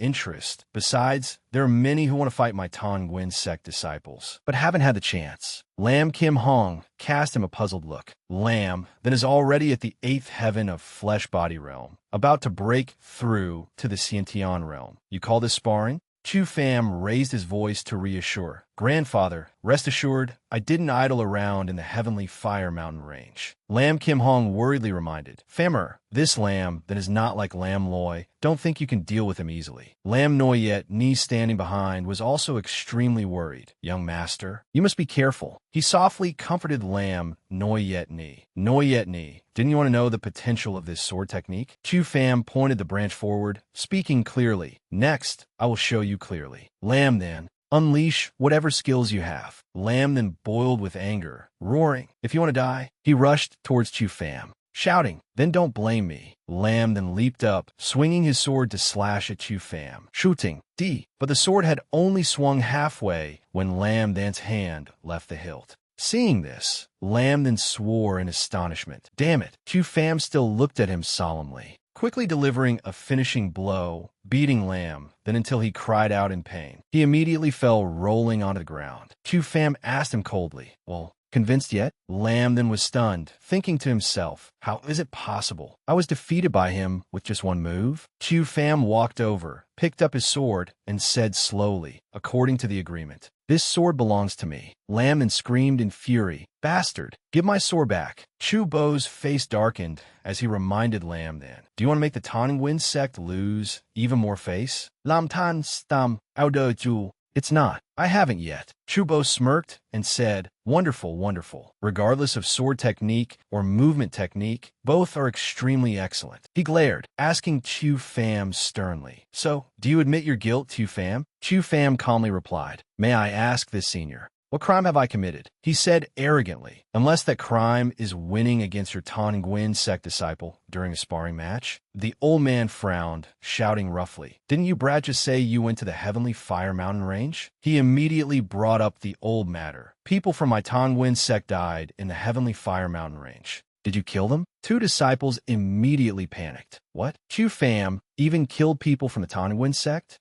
interest. "Besides, there are many who want to fight my Tongwen sect disciples, but haven't had the chance." Lam Kim Hong cast him a puzzled look. Lam then is already at the 8th heaven of flesh-body realm, about to break through to the Xiantian realm. "You call this sparring?" Chu Fam raised his voice to reassure. "Grandfather, rest assured, I didn't idle around in the heavenly fire mountain range." Lam Kim Hong worriedly reminded, "Famer, this Lam that is not like Lam Loy, don't think you can deal with him easily." Lam Noyet Ni standing behind was also extremely worried. "Young master, you must be careful." He softly comforted Lam Noyet Ni. "Noyet Ni, didn't you want to know the potential of this sword technique?" Chu Fam pointed the branch forward, speaking clearly. "Next, I will show you clearly. Lam then, unleash whatever skills you have." Lam then boiled with anger, roaring, "If you want to die." He rushed towards Chu Fam, shouting, "Then don't blame me." Lam then leaped up, swinging his sword to slash at Chu Fam, shooting, D. But the sword had only swung halfway when Lam then's hand left the hilt. Seeing this, Lam then swore in astonishment. "Damn it." Chu Fam still looked at him solemnly, quickly delivering a finishing blow, beating Lam, then until he cried out in pain. He immediately fell rolling onto the ground. Chu Fam asked him coldly, "Well, convinced yet?" Lam then was stunned, thinking to himself, "How is it possible? I was defeated by him with just one move." Chu Fam walked over, picked up his sword, and said slowly, "According to the agreement, this sword belongs to me." Lam then screamed in fury, "Bastard, give my sword back." Chu Bo's face darkened as he reminded Lam then, "Do you want to make the Tongwen sect lose even more face?" "Lam Tan Stam Audo Ju." It's not. I haven't yet. Chubo smirked and said, wonderful, wonderful. Regardless of sword technique or movement technique, both are extremely excellent. He glared, asking Chu Pham sternly, so, do you admit your guilt, Chu Pham? Chu Pham calmly replied, may I ask this, senior? What crime have I committed? He said arrogantly, unless that crime is winning against your Tan Nguyen sect disciple during a sparring match. The old man frowned, shouting roughly, didn't you brat just say you went to the Heavenly Fire Mountain Range? He immediately brought up the old matter. People from my Tan Nguyen sect died in the Heavenly Fire Mountain Range. Did you kill them? Two disciples immediately panicked. What? Chu Pham even killed people from the Tan Nguyen sect?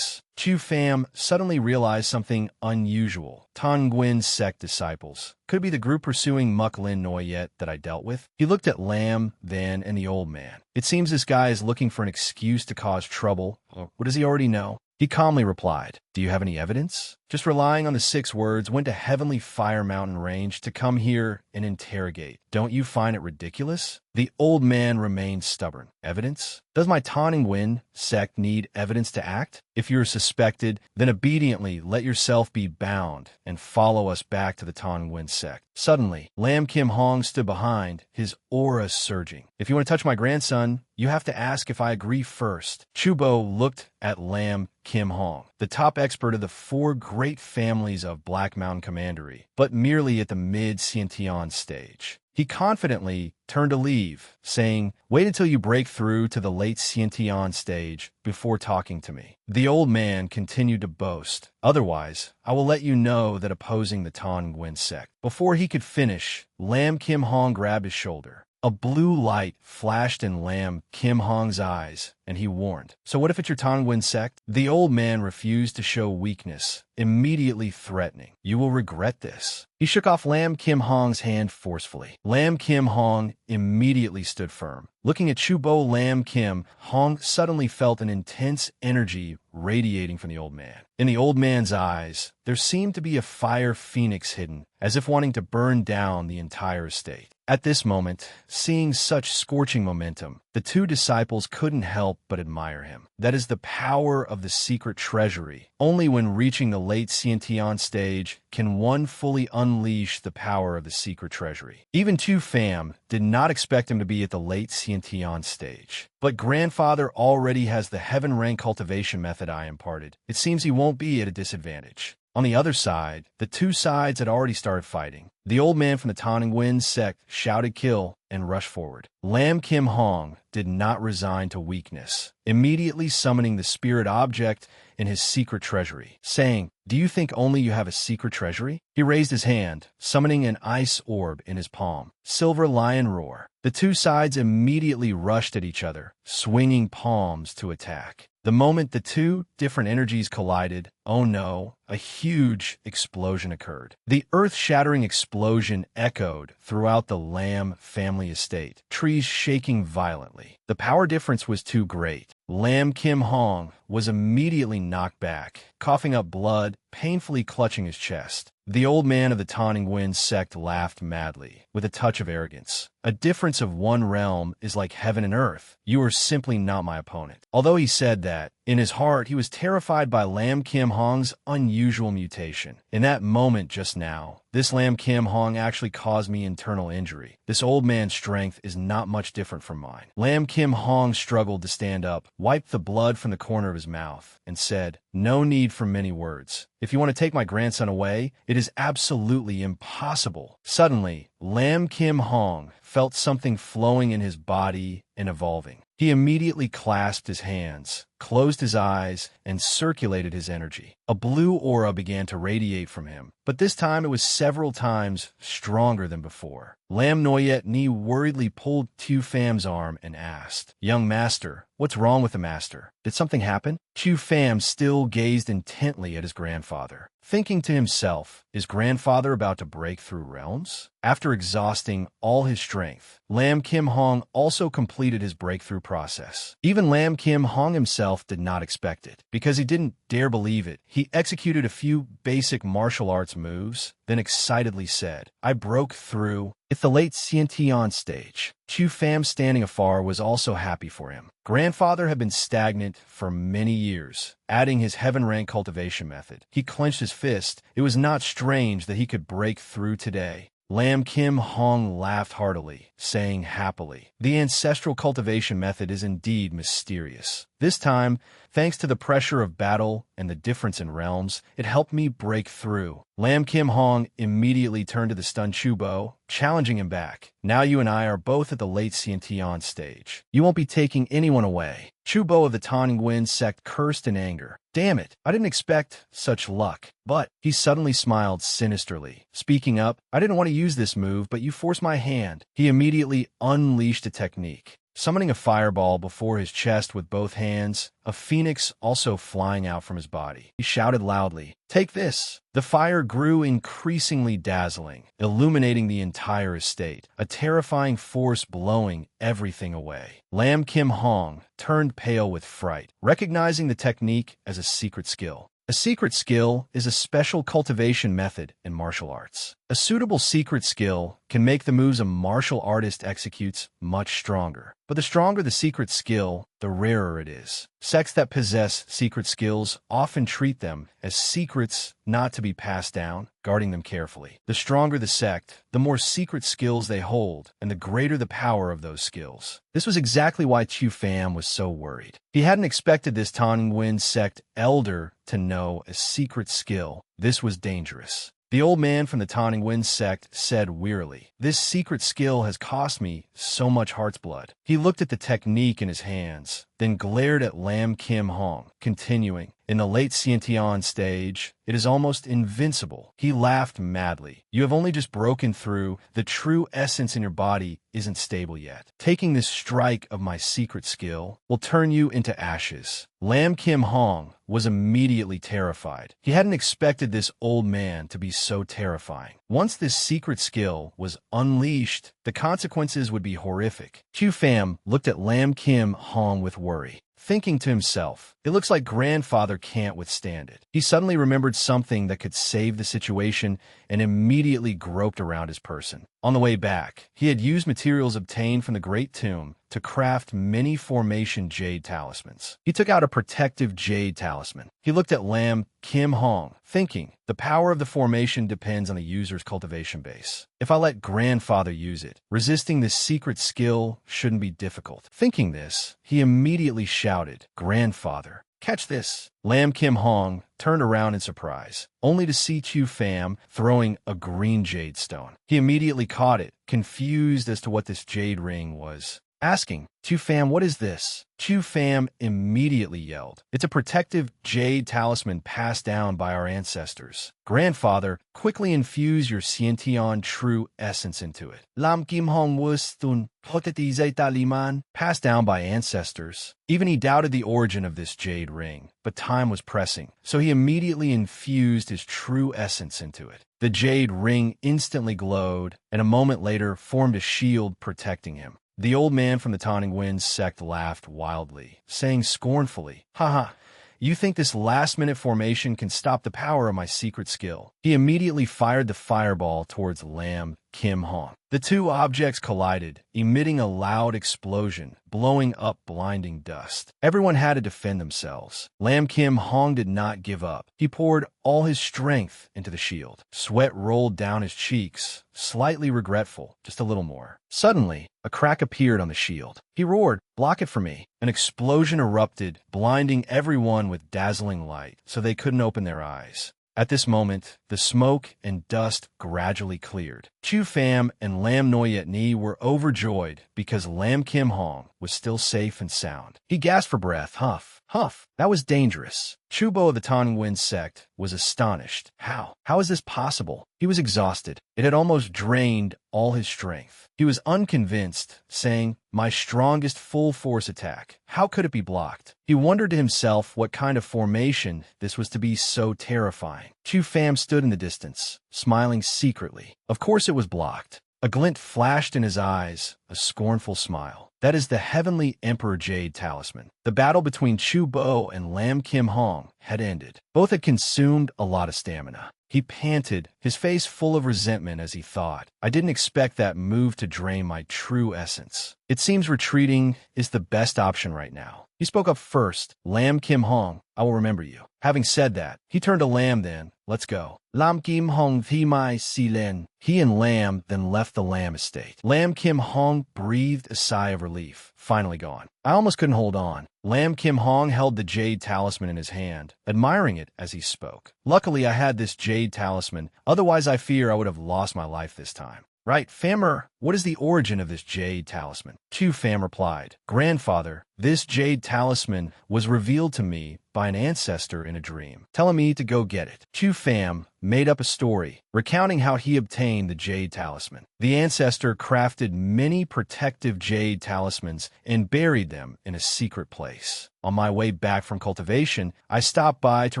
Chu Pham suddenly realized something unusual. Tan Nguyen sect disciples. Could it be the group pursuing Muk Lin Noyet that I dealt with? He looked at Lam, then, and the old man. It seems this guy is looking for an excuse to cause trouble. What does he already know? He calmly replied, do you have any evidence? Just relying on the 6 words, went to Heavenly Fire Mountain Range to come here and interrogate. Don't you find it ridiculous? The old man remained stubborn. Evidence? Does my Tan Nguyen sect need evidence to act? If you are suspected, then obediently let yourself be bound and follow us back to the Tan Nguyen sect. Suddenly, Lam Kim Hong stood behind, his aura surging. If you want to touch my grandson, you have to ask if I agree first. Chubo looked at Lam Kim Hong, the top expert of the 4 great families of Black Mountain Commandery, but merely at the mid-Xiantian stage. He confidently turned to leave, saying, wait until you break through to the late Xiantian stage before talking to me. The old man continued to boast, otherwise, I will let you know that opposing the Tan Nguyen sect. Before he could finish, Lam Kim Hong grabbed his shoulder. A blue light flashed in Lam Kim Hong's eyes, and he warned, so what if it's your Tan Nguyen sect? The old man refused to show weakness, immediately threatening, you will regret this. He shook off Lam Kim Hong's hand forcefully. Lam Kim Hong immediately stood firm. Looking at Chubo, Lam Kim Hong suddenly felt an intense energy radiating from the old man. In the old man's eyes, there seemed to be a fire phoenix hidden, as if wanting to burn down the entire estate. At this moment, seeing such scorching momentum, the 2 disciples couldn't help but admire him. That is the power of the secret treasury. Only when reaching the late Xiantian stage can one fully unleash the power of the secret treasury. Even Chu Pham did not expect him to be at the late Xiantian stage. But grandfather already has the heaven rank cultivation method I imparted. It seems he won't be at a disadvantage. On the other side, the 2 sides had already started fighting. The old man from the Tan Nguyen sect shouted kill and rushed forward. Lam Kim Hong did not resign to weakness, immediately summoning the spirit object in his secret treasury, saying, do you think only you have a secret treasury? He raised his hand, summoning an ice orb in his palm. Silver lion roar. The 2 sides immediately rushed at each other, swinging palms to attack. The moment the 2 different energies collided, oh no, a huge explosion occurred. The earth-shattering explosion echoed throughout the Lam family estate, trees shaking violently. The power difference was too great. Lam Kim Hong was immediately knocked back, coughing up blood, painfully clutching his chest. The old man of the Tan Nguyen sect laughed madly, with a touch of arrogance. A difference of 1 realm is like heaven and earth. You are simply not my opponent. Although he said that, in his heart he was terrified by Lam Kim Hong's unusual mutation. In that moment just now, this Lam Kim Hong actually caused me internal injury. This old man's strength is not much different from mine. Lam Kim Hong struggled to stand up, wiped the blood from the corner of his mouth, and said, no need for many words. If you want to take my grandson away, it is absolutely impossible. Suddenly, Lam Kim Hong felt something flowing in his body and evolving. He immediately clasped his hands, closed his eyes, and circulated his energy. A blue aura began to radiate from him, but this time it was several times stronger than before. Lam Noyet Ni worriedly pulled Chu Pham's arm and asked, young master, what's wrong with the master? Did something happen? Chu Pham still gazed intently at his grandfather, thinking to himself, is grandfather about to break through realms? After exhausting all his strength, Lam Kim Hong also completed his breakthrough process. Even Lam Kim Hong himself himself did not expect it. Because he didn't dare believe it, he executed a few basic martial arts moves, then excitedly said, "I broke through." At the late Xiantian stage, Chu Pham standing afar was also happy for him. Grandfather had been stagnant for many years, adding his heaven-rank cultivation method. He clenched his fist. It was not strange that he could break through today. Lam Kim Hong laughed heartily, saying happily, "The ancestral cultivation method is indeed mysterious. This time, thanks to the pressure of battle and the difference in realms, it helped me break through." Lam Kim Hong immediately turned to the stunned Chubo, challenging him back. "Now you and I are both at the late Xiantian stage. You won't be taking anyone away." Chubo of the Tawning Wind sect cursed in anger. "Damn it, I didn't expect such luck." But he suddenly smiled sinisterly. Speaking up, "I didn't want to use this move, but you forced my hand." He immediately unleashed a technique, summoning a fireball before his chest with both hands, a phoenix also flying out from his body. He shouted loudly, "Take this!" The fire grew increasingly dazzling, illuminating the entire estate, a terrifying force blowing everything away. Lam Kim Hong turned pale with fright, recognizing the technique as a secret skill. A secret skill is a special cultivation method in martial arts. A suitable secret skill can make the moves a martial artist executes much stronger. But the stronger the secret skill, the rarer it is. Sects that possess secret skills often treat them as secrets not to be passed down, guarding them carefully. The stronger the sect, the more secret skills they hold, and the greater the power of those skills. This was exactly why Chu Pham was so worried. He hadn't expected this Tawning Wind sect elder to know a secret skill. This was dangerous. The old man from the Tawning Wind sect said wearily, "This secret skill has cost me so much heart's blood." He looked at the technique in his hands, then glared at Lam Kim Hong, continuing, "In the late Xiantian stage, it is almost invincible." He laughed madly. "You have only just broken through. The true essence in your body isn't stable yet. Taking this strike of my secret skill will turn you into ashes." Lam Kim Hong was immediately terrified. He hadn't expected this old man to be so terrifying. Once this secret skill was unleashed, the consequences would be horrific. Chu Pham looked at Lam Kim Hong with worry, thinking to himself, "It looks like grandfather can't withstand it." He suddenly remembered something that could save the situation and immediately groped around his person. On the way back, he had used materials obtained from the Great Tomb to craft many formation jade talismans. He took out a protective jade talisman. He looked at Lam Kim Hong, thinking, "The power of the formation depends on the user's cultivation base. If I let grandfather use it, resisting this secret skill shouldn't be difficult." Thinking this, he immediately shouted, "Grandfather, catch this!" Lam Kim Hong turned around in surprise, only to see Chu Pham throwing a green jade stone. He immediately caught it, confused as to what this jade ring was, asking, "Chu Pham, what is this?" Chu Pham immediately yelled, "It's a protective jade talisman passed down by our ancestors. Grandfather, quickly infuse your Xiantian true essence into it." Lam Kim Hong wustun taliman, passed down by ancestors. Even he doubted the origin of this jade ring, but time was pressing, so he immediately infused his true essence into it. The jade ring instantly glowed, and a moment later formed a shield protecting him. The old man from the Tawning Wind sect laughed wildly, saying scornfully, "Haha, you think this last-minute formation can stop the power of my secret skill?" He immediately fired the fireball towards Lam Kim Hong. The two objects collided, emitting a loud explosion, blowing up blinding dust. Everyone had to defend themselves. Lam Kim Hong did not give up. He poured all his strength into the shield. Sweat rolled down his cheeks, slightly regretful, just a little more. Suddenly, a crack appeared on the shield. He roared, "Block it for me." An explosion erupted, blinding everyone with dazzling light, so they couldn't open their eyes. At this moment, the smoke and dust gradually cleared. Chu Pham and Lam Noyet Ni were overjoyed because Lam Kim Hong was still safe and sound. He gasped for breath, huff, huff. That was dangerous. Chubo of the Tawning Wind sect was astonished. How? How is this possible? He was exhausted. It had almost drained all his strength. He was unconvinced, saying, "My strongest full-force attack. How could it be blocked?" He wondered to himself what kind of formation this was to be so terrifying. Chu Pham stood in the distance, smiling secretly. Of course it was blocked. A glint flashed in his eyes, a scornful smile. That is the Heavenly Emperor Jade Talisman. The battle between Chu Bo and Lam Kim Hong had ended. Both had consumed a lot of stamina. He panted, his face full of resentment as he thought, I didn't expect that move to drain my true essence. It seems retreating is the best option right now. He spoke up first. Lam Kim Hong, I will remember you. Having said that, he turned to Lam then. Let's go. Lam Kim Hong thi mai si len. He and Lam then left the Lam estate. Lam Kim Hong breathed a sigh of relief. Finally gone. I almost couldn't hold on. Lam Kim Hong held the jade talisman in his hand, admiring it as he spoke. Luckily, I had this jade talisman, otherwise I fear I would have lost my life this time. Right, Famer, what is the origin of this jade talisman? Chu Pham replied, Grandfather, this jade talisman was revealed to me by an ancestor in a dream, telling me to go get it. Chu Pham made up a story, recounting how he obtained the jade talisman. The ancestor crafted many protective jade talismans and buried them in a secret place. On my way back from cultivation, I stopped by to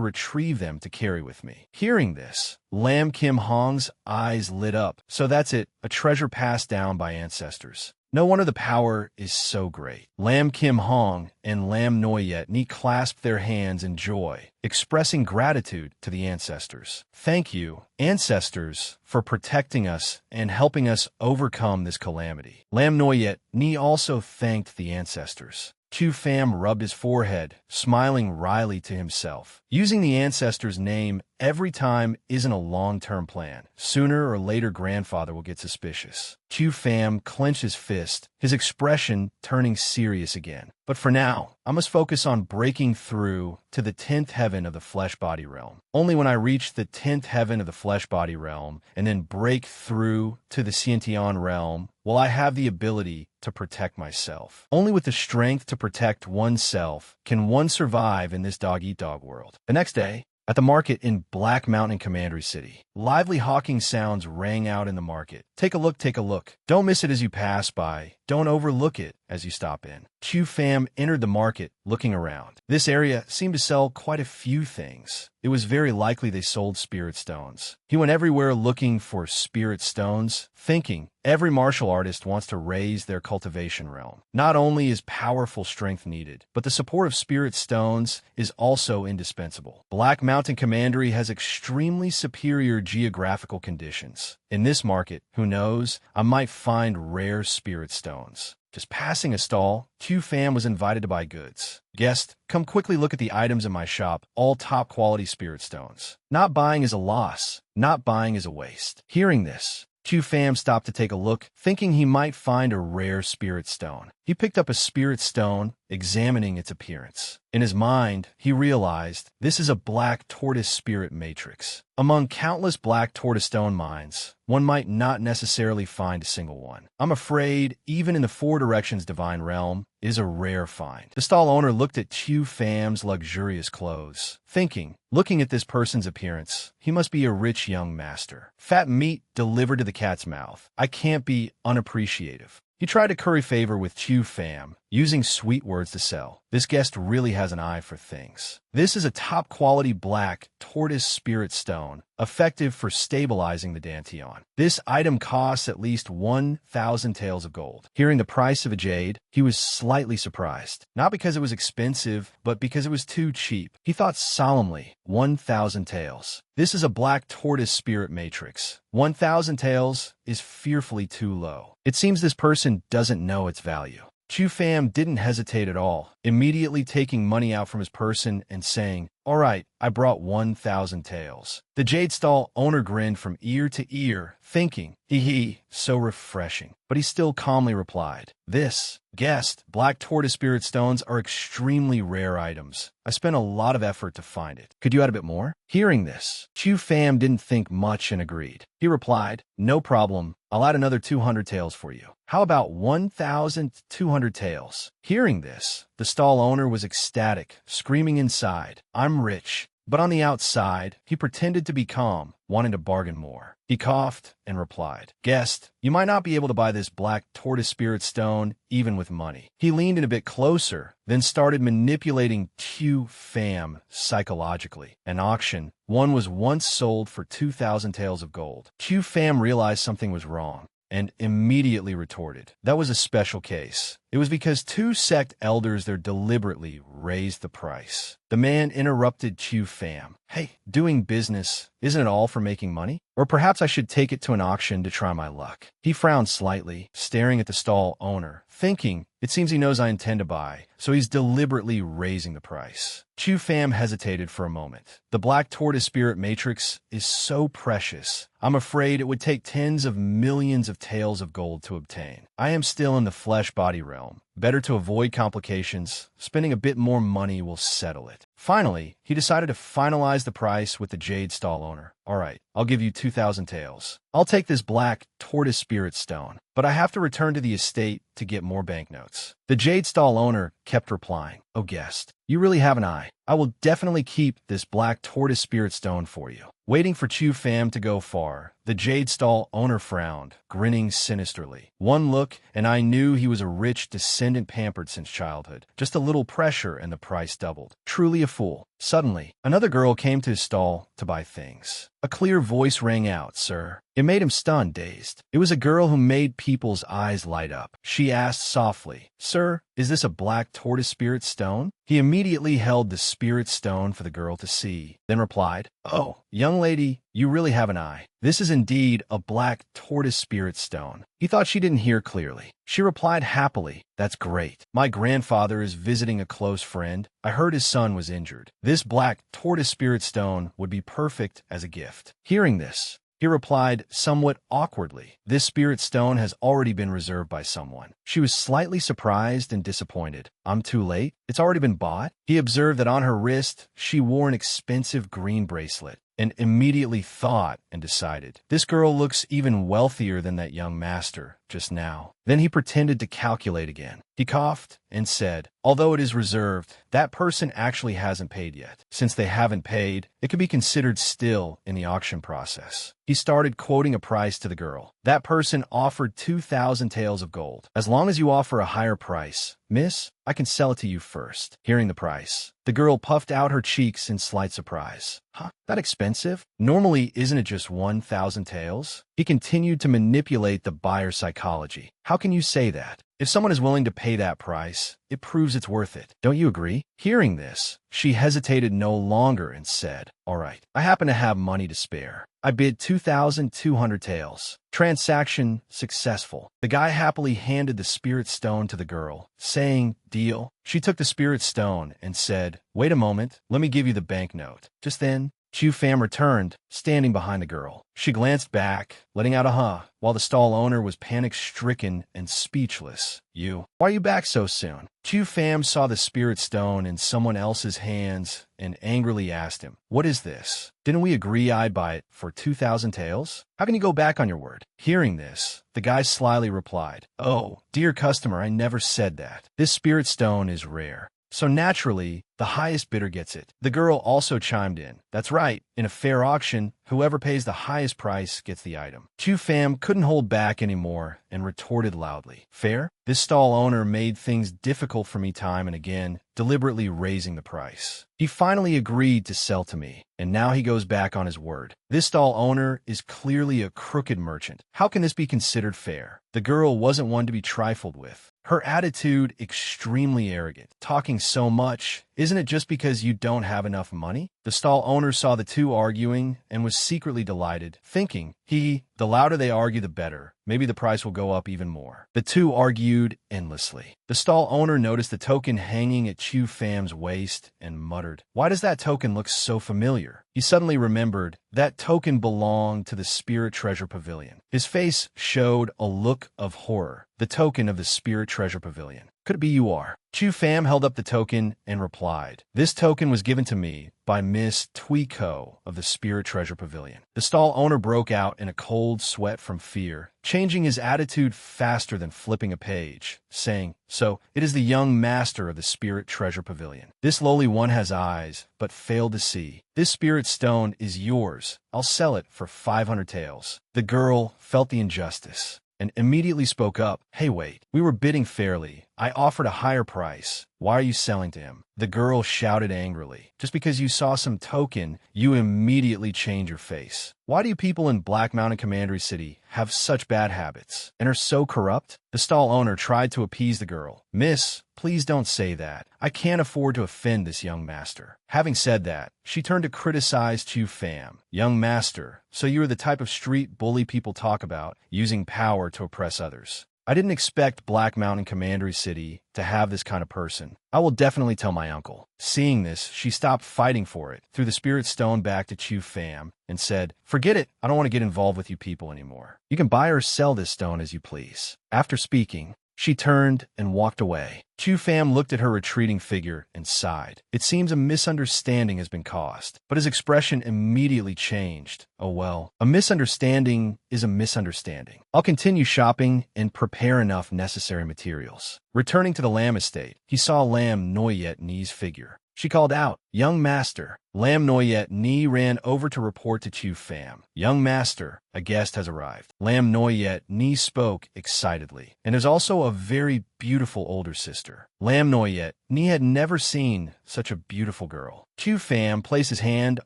retrieve them to carry with me. Hearing this, Lam Kim Hong's eyes lit up. So that's it, a treasure passed down by ancestors. No wonder the power is so great. Lam Kim Hong and Lam Noyet clasped their hands in joy, expressing gratitude to the ancestors. Thank you, ancestors, for protecting us and helping us overcome this calamity. Lam Noyet also thanked the ancestors. Chu Pham rubbed his forehead, smiling wryly to himself. Using the ancestors' name every time isn't a long-term plan. Sooner or later, grandfather will get suspicious. Chu Pham clenched his fist, his expression turning serious again. But for now, I must focus on breaking through to the 10th heaven of the flesh-body realm. Only when I reach the 10th heaven of the flesh-body realm and then break through to the Xiantian realm will I have the ability to protect myself. Only with the strength to protect oneself can one survive in this dog-eat-dog world. The next day, at the market in Black Mountain Commandery City, lively hawking sounds rang out in the market. Take a look, take a look. Don't miss it as you pass by. Don't overlook it as you stop in. Chu Pham entered the market, looking around. This area seemed to sell quite a few things. It was very likely they sold spirit stones. He went everywhere looking for spirit stones, thinking every martial artist wants to raise their cultivation realm. Not only is powerful strength needed, but the support of spirit stones is also indispensable. Black Mountain Commandery has extremely superior geographical conditions. In this market, who knows, I might find rare spirit stones. Just passing a stall, Chu Pham was invited to buy goods. Guest, come quickly look at the items in my shop, all top-quality spirit stones. Not buying is a loss. Not buying is a waste. Hearing this, Chu Pham stopped to take a look, thinking he might find a rare spirit stone. He picked up a spirit stone, examining its appearance. In his mind, he realized this is a black tortoise spirit matrix. Among countless black tortoise stone mines, one might not necessarily find a single one. I'm afraid, even in the Four Directions Divine Realm, it is a rare find. The stall owner looked at Chu Pham's luxurious clothes, thinking, looking at this person's appearance, he must be a rich young master. Fat meat delivered to the cat's mouth. I can't be unappreciative. He tried to curry favor with Chu Pham, using sweet words to sell. This guest really has an eye for things. This is a top-quality black tortoise spirit stone, effective for stabilizing the Dantian. This item costs at least 1,000 taels of gold. Hearing the price of a jade, he was slightly surprised. Not because it was expensive, but because it was too cheap. He thought solemnly, 1,000 taels. This is a black tortoise spirit matrix. 1,000 taels is fearfully too low. It seems this person doesn't know its value. Chu Pham didn't hesitate at all, immediately taking money out from his person and saying, "All right, I brought 1,000 taels." The jade stall owner grinned from ear to ear, thinking, hee, so refreshing. But he still calmly replied, "This, guest, black tortoise spirit stones are extremely rare items. I spent a lot of effort to find it. Could you add a bit more?" Hearing this, Chu Pham didn't think much and agreed. He replied, "No problem. I'll add another 200 taels for you. How about 1,200 taels?" Hearing this, the stall owner was ecstatic, screaming inside, "I'm rich." But on the outside, he pretended to be calm, wanting to bargain more. He coughed and replied, "Guest, you might not be able to buy this black tortoise spirit stone even with money." He leaned in a bit closer, then started manipulating Chu Pham psychologically. An auction, one was once sold for 2,000 taels of gold. Chu Pham realized something was wrong. and immediately retorted. That was a special case. It was because two sect elders there deliberately raised the price. The man interrupted Chu Pham. Hey, doing business, isn't it all for making money? Or perhaps I should take it to an auction to try my luck. He frowned slightly, staring at the stall owner, thinking, it seems he knows I intend to buy, so he's deliberately raising the price. Chu Pham hesitated for a moment. The black tortoise spirit matrix is so precious. I'm afraid it would take tens of millions of taels of gold to obtain. I am still in the flesh-body realm. Better to avoid complications. Spending a bit more money will settle it. Finally, he decided to finalize the price with the jade stall owner. All right, I'll give you 2,000 taels. I'll take this black tortoise spirit stone, but I have to return to the estate to get more banknotes. The jade stall owner kept replying, oh guest, you really have an eye. I will definitely keep this black tortoise spirit stone for you. Waiting for Chu Pham to go far, the jade stall owner frowned, grinning sinisterly. One look, and I knew he was a rich descendant pampered since childhood. Just a little pressure and the price doubled. Truly a fool. Suddenly, another girl came to his stall to buy things. A clear voice rang out, sir. It made him stunned, dazed. It was a girl who made people's eyes light up. She asked softly, sir, is this a black tortoise spirit stone? He immediately held the spirit stone for the girl to see, then replied, oh, young lady, you really have an eye. This is indeed a black tortoise spirit stone. He thought she didn't hear clearly. She replied happily, that's great. My grandfather is visiting a close friend. I heard his son was injured. This black tortoise spirit stone would be perfect as a gift. Hearing this, he replied somewhat awkwardly, this spirit stone has already been reserved by someone. She was slightly surprised and disappointed. I'm too late? It's already been bought? He observed that on her wrist, she wore an expensive green bracelet, and immediately thought and decided, this girl looks even wealthier than that young master just now. Then he pretended to calculate again. He coughed and said, although it is reserved, that person actually hasn't paid yet. Since they haven't paid, it could be considered still in the auction process. He started quoting a price to the girl. That person offered 2,000 taels of gold. As long as you offer a higher price, miss, I can sell it to you first. Hearing the price, the girl puffed out her cheeks in slight surprise. Huh? That expensive? Normally, isn't it just 1,000 taels? He continued to manipulate the buyer's psychology. How can you say that? If someone is willing to pay that price, it proves it's worth it. Don't you agree? Hearing this, she hesitated no longer and said, all right, I happen to have money to spare. I bid 2,200 taels. Transaction successful. The guy happily handed the spirit stone to the girl, saying, deal. She took the spirit stone and said, wait a moment, let me give you the banknote. Just then, Chu Pham returned, standing behind the girl. She glanced back, letting out a huh, while the stall owner was panic-stricken and speechless. Why are you back so soon? Chu Pham saw the spirit stone in someone else's hands and angrily asked him, what is this? Didn't we agree I'd buy it for 2,000 taels? How can you go back on your word? Hearing this, the guy slyly replied, oh, dear customer, I never said that. This spirit stone is rare. So naturally, the highest bidder gets it. The girl also chimed in. That's right. In a fair auction, whoever pays the highest price gets the item. Chu Pham couldn't hold back anymore and retorted loudly. Fair? This stall owner made things difficult for me time and again, deliberately raising the price. He finally agreed to sell to me, and now he goes back on his word. This stall owner is clearly a crooked merchant. How can this be considered fair? The girl wasn't one to be trifled with. Her attitude extremely arrogant, talking so much. Isn't it just because you don't have enough money? The stall owner saw the two arguing and was secretly delighted, thinking, the louder they argue, the better. Maybe the price will go up even more. The two argued endlessly. The stall owner noticed the token hanging at Chu Pham's waist and muttered, why does that token look so familiar? He suddenly remembered that token belonged to the Spirit Treasure Pavilion. His face showed a look of horror. The token of the Spirit Treasure Pavilion. Could it be you are? Chu Pham held up the token and replied, this token was given to me by Miss Tuiko of the Spirit Treasure Pavilion. The stall owner broke out in a cold sweat from fear, changing his attitude faster than flipping a page, saying, so it is the young master of the Spirit Treasure Pavilion. This lowly one has eyes, but failed to see. This spirit stone is yours. I'll sell it for 500 taels. The girl felt the injustice and immediately spoke up. Hey, wait, we were bidding fairly. I offered a higher price. Why are you selling to him? The girl shouted angrily. Just because you saw some token, you immediately change your face. Why do you people in Black Mountain Commandery City have such bad habits and are so corrupt? The stall owner tried to appease the girl. Miss, please don't say that. I can't afford to offend this young master. Having said that, she turned to criticize Chu Pham. Young master, so you are the type of street bully people talk about, using power to oppress others. I didn't expect Black Mountain Commandery City to have this kind of person. I will definitely tell my uncle. Seeing this, she stopped fighting for it, threw the spirit stone back to Chu Pham, and said, "Forget it. I don't want to get involved with you people anymore. You can buy or sell this stone as you please." After speaking, she turned and walked away. Chu Pham looked at her retreating figure and sighed. It seems a misunderstanding has been caused, but his expression immediately changed. Oh well, a misunderstanding is a misunderstanding. I'll continue shopping and prepare enough necessary materials. Returning to the Lam estate, he saw Lam Noyet Ni's figure. She called out, "Young master." Lam Noyet Ni ran over to report to Chu Pham. "Young master, a guest has arrived." Lam Noyet Ni spoke excitedly. "And there's also a very beautiful older sister." Lam Noyet Ni had never seen such a beautiful girl. Chu Pham placed his hand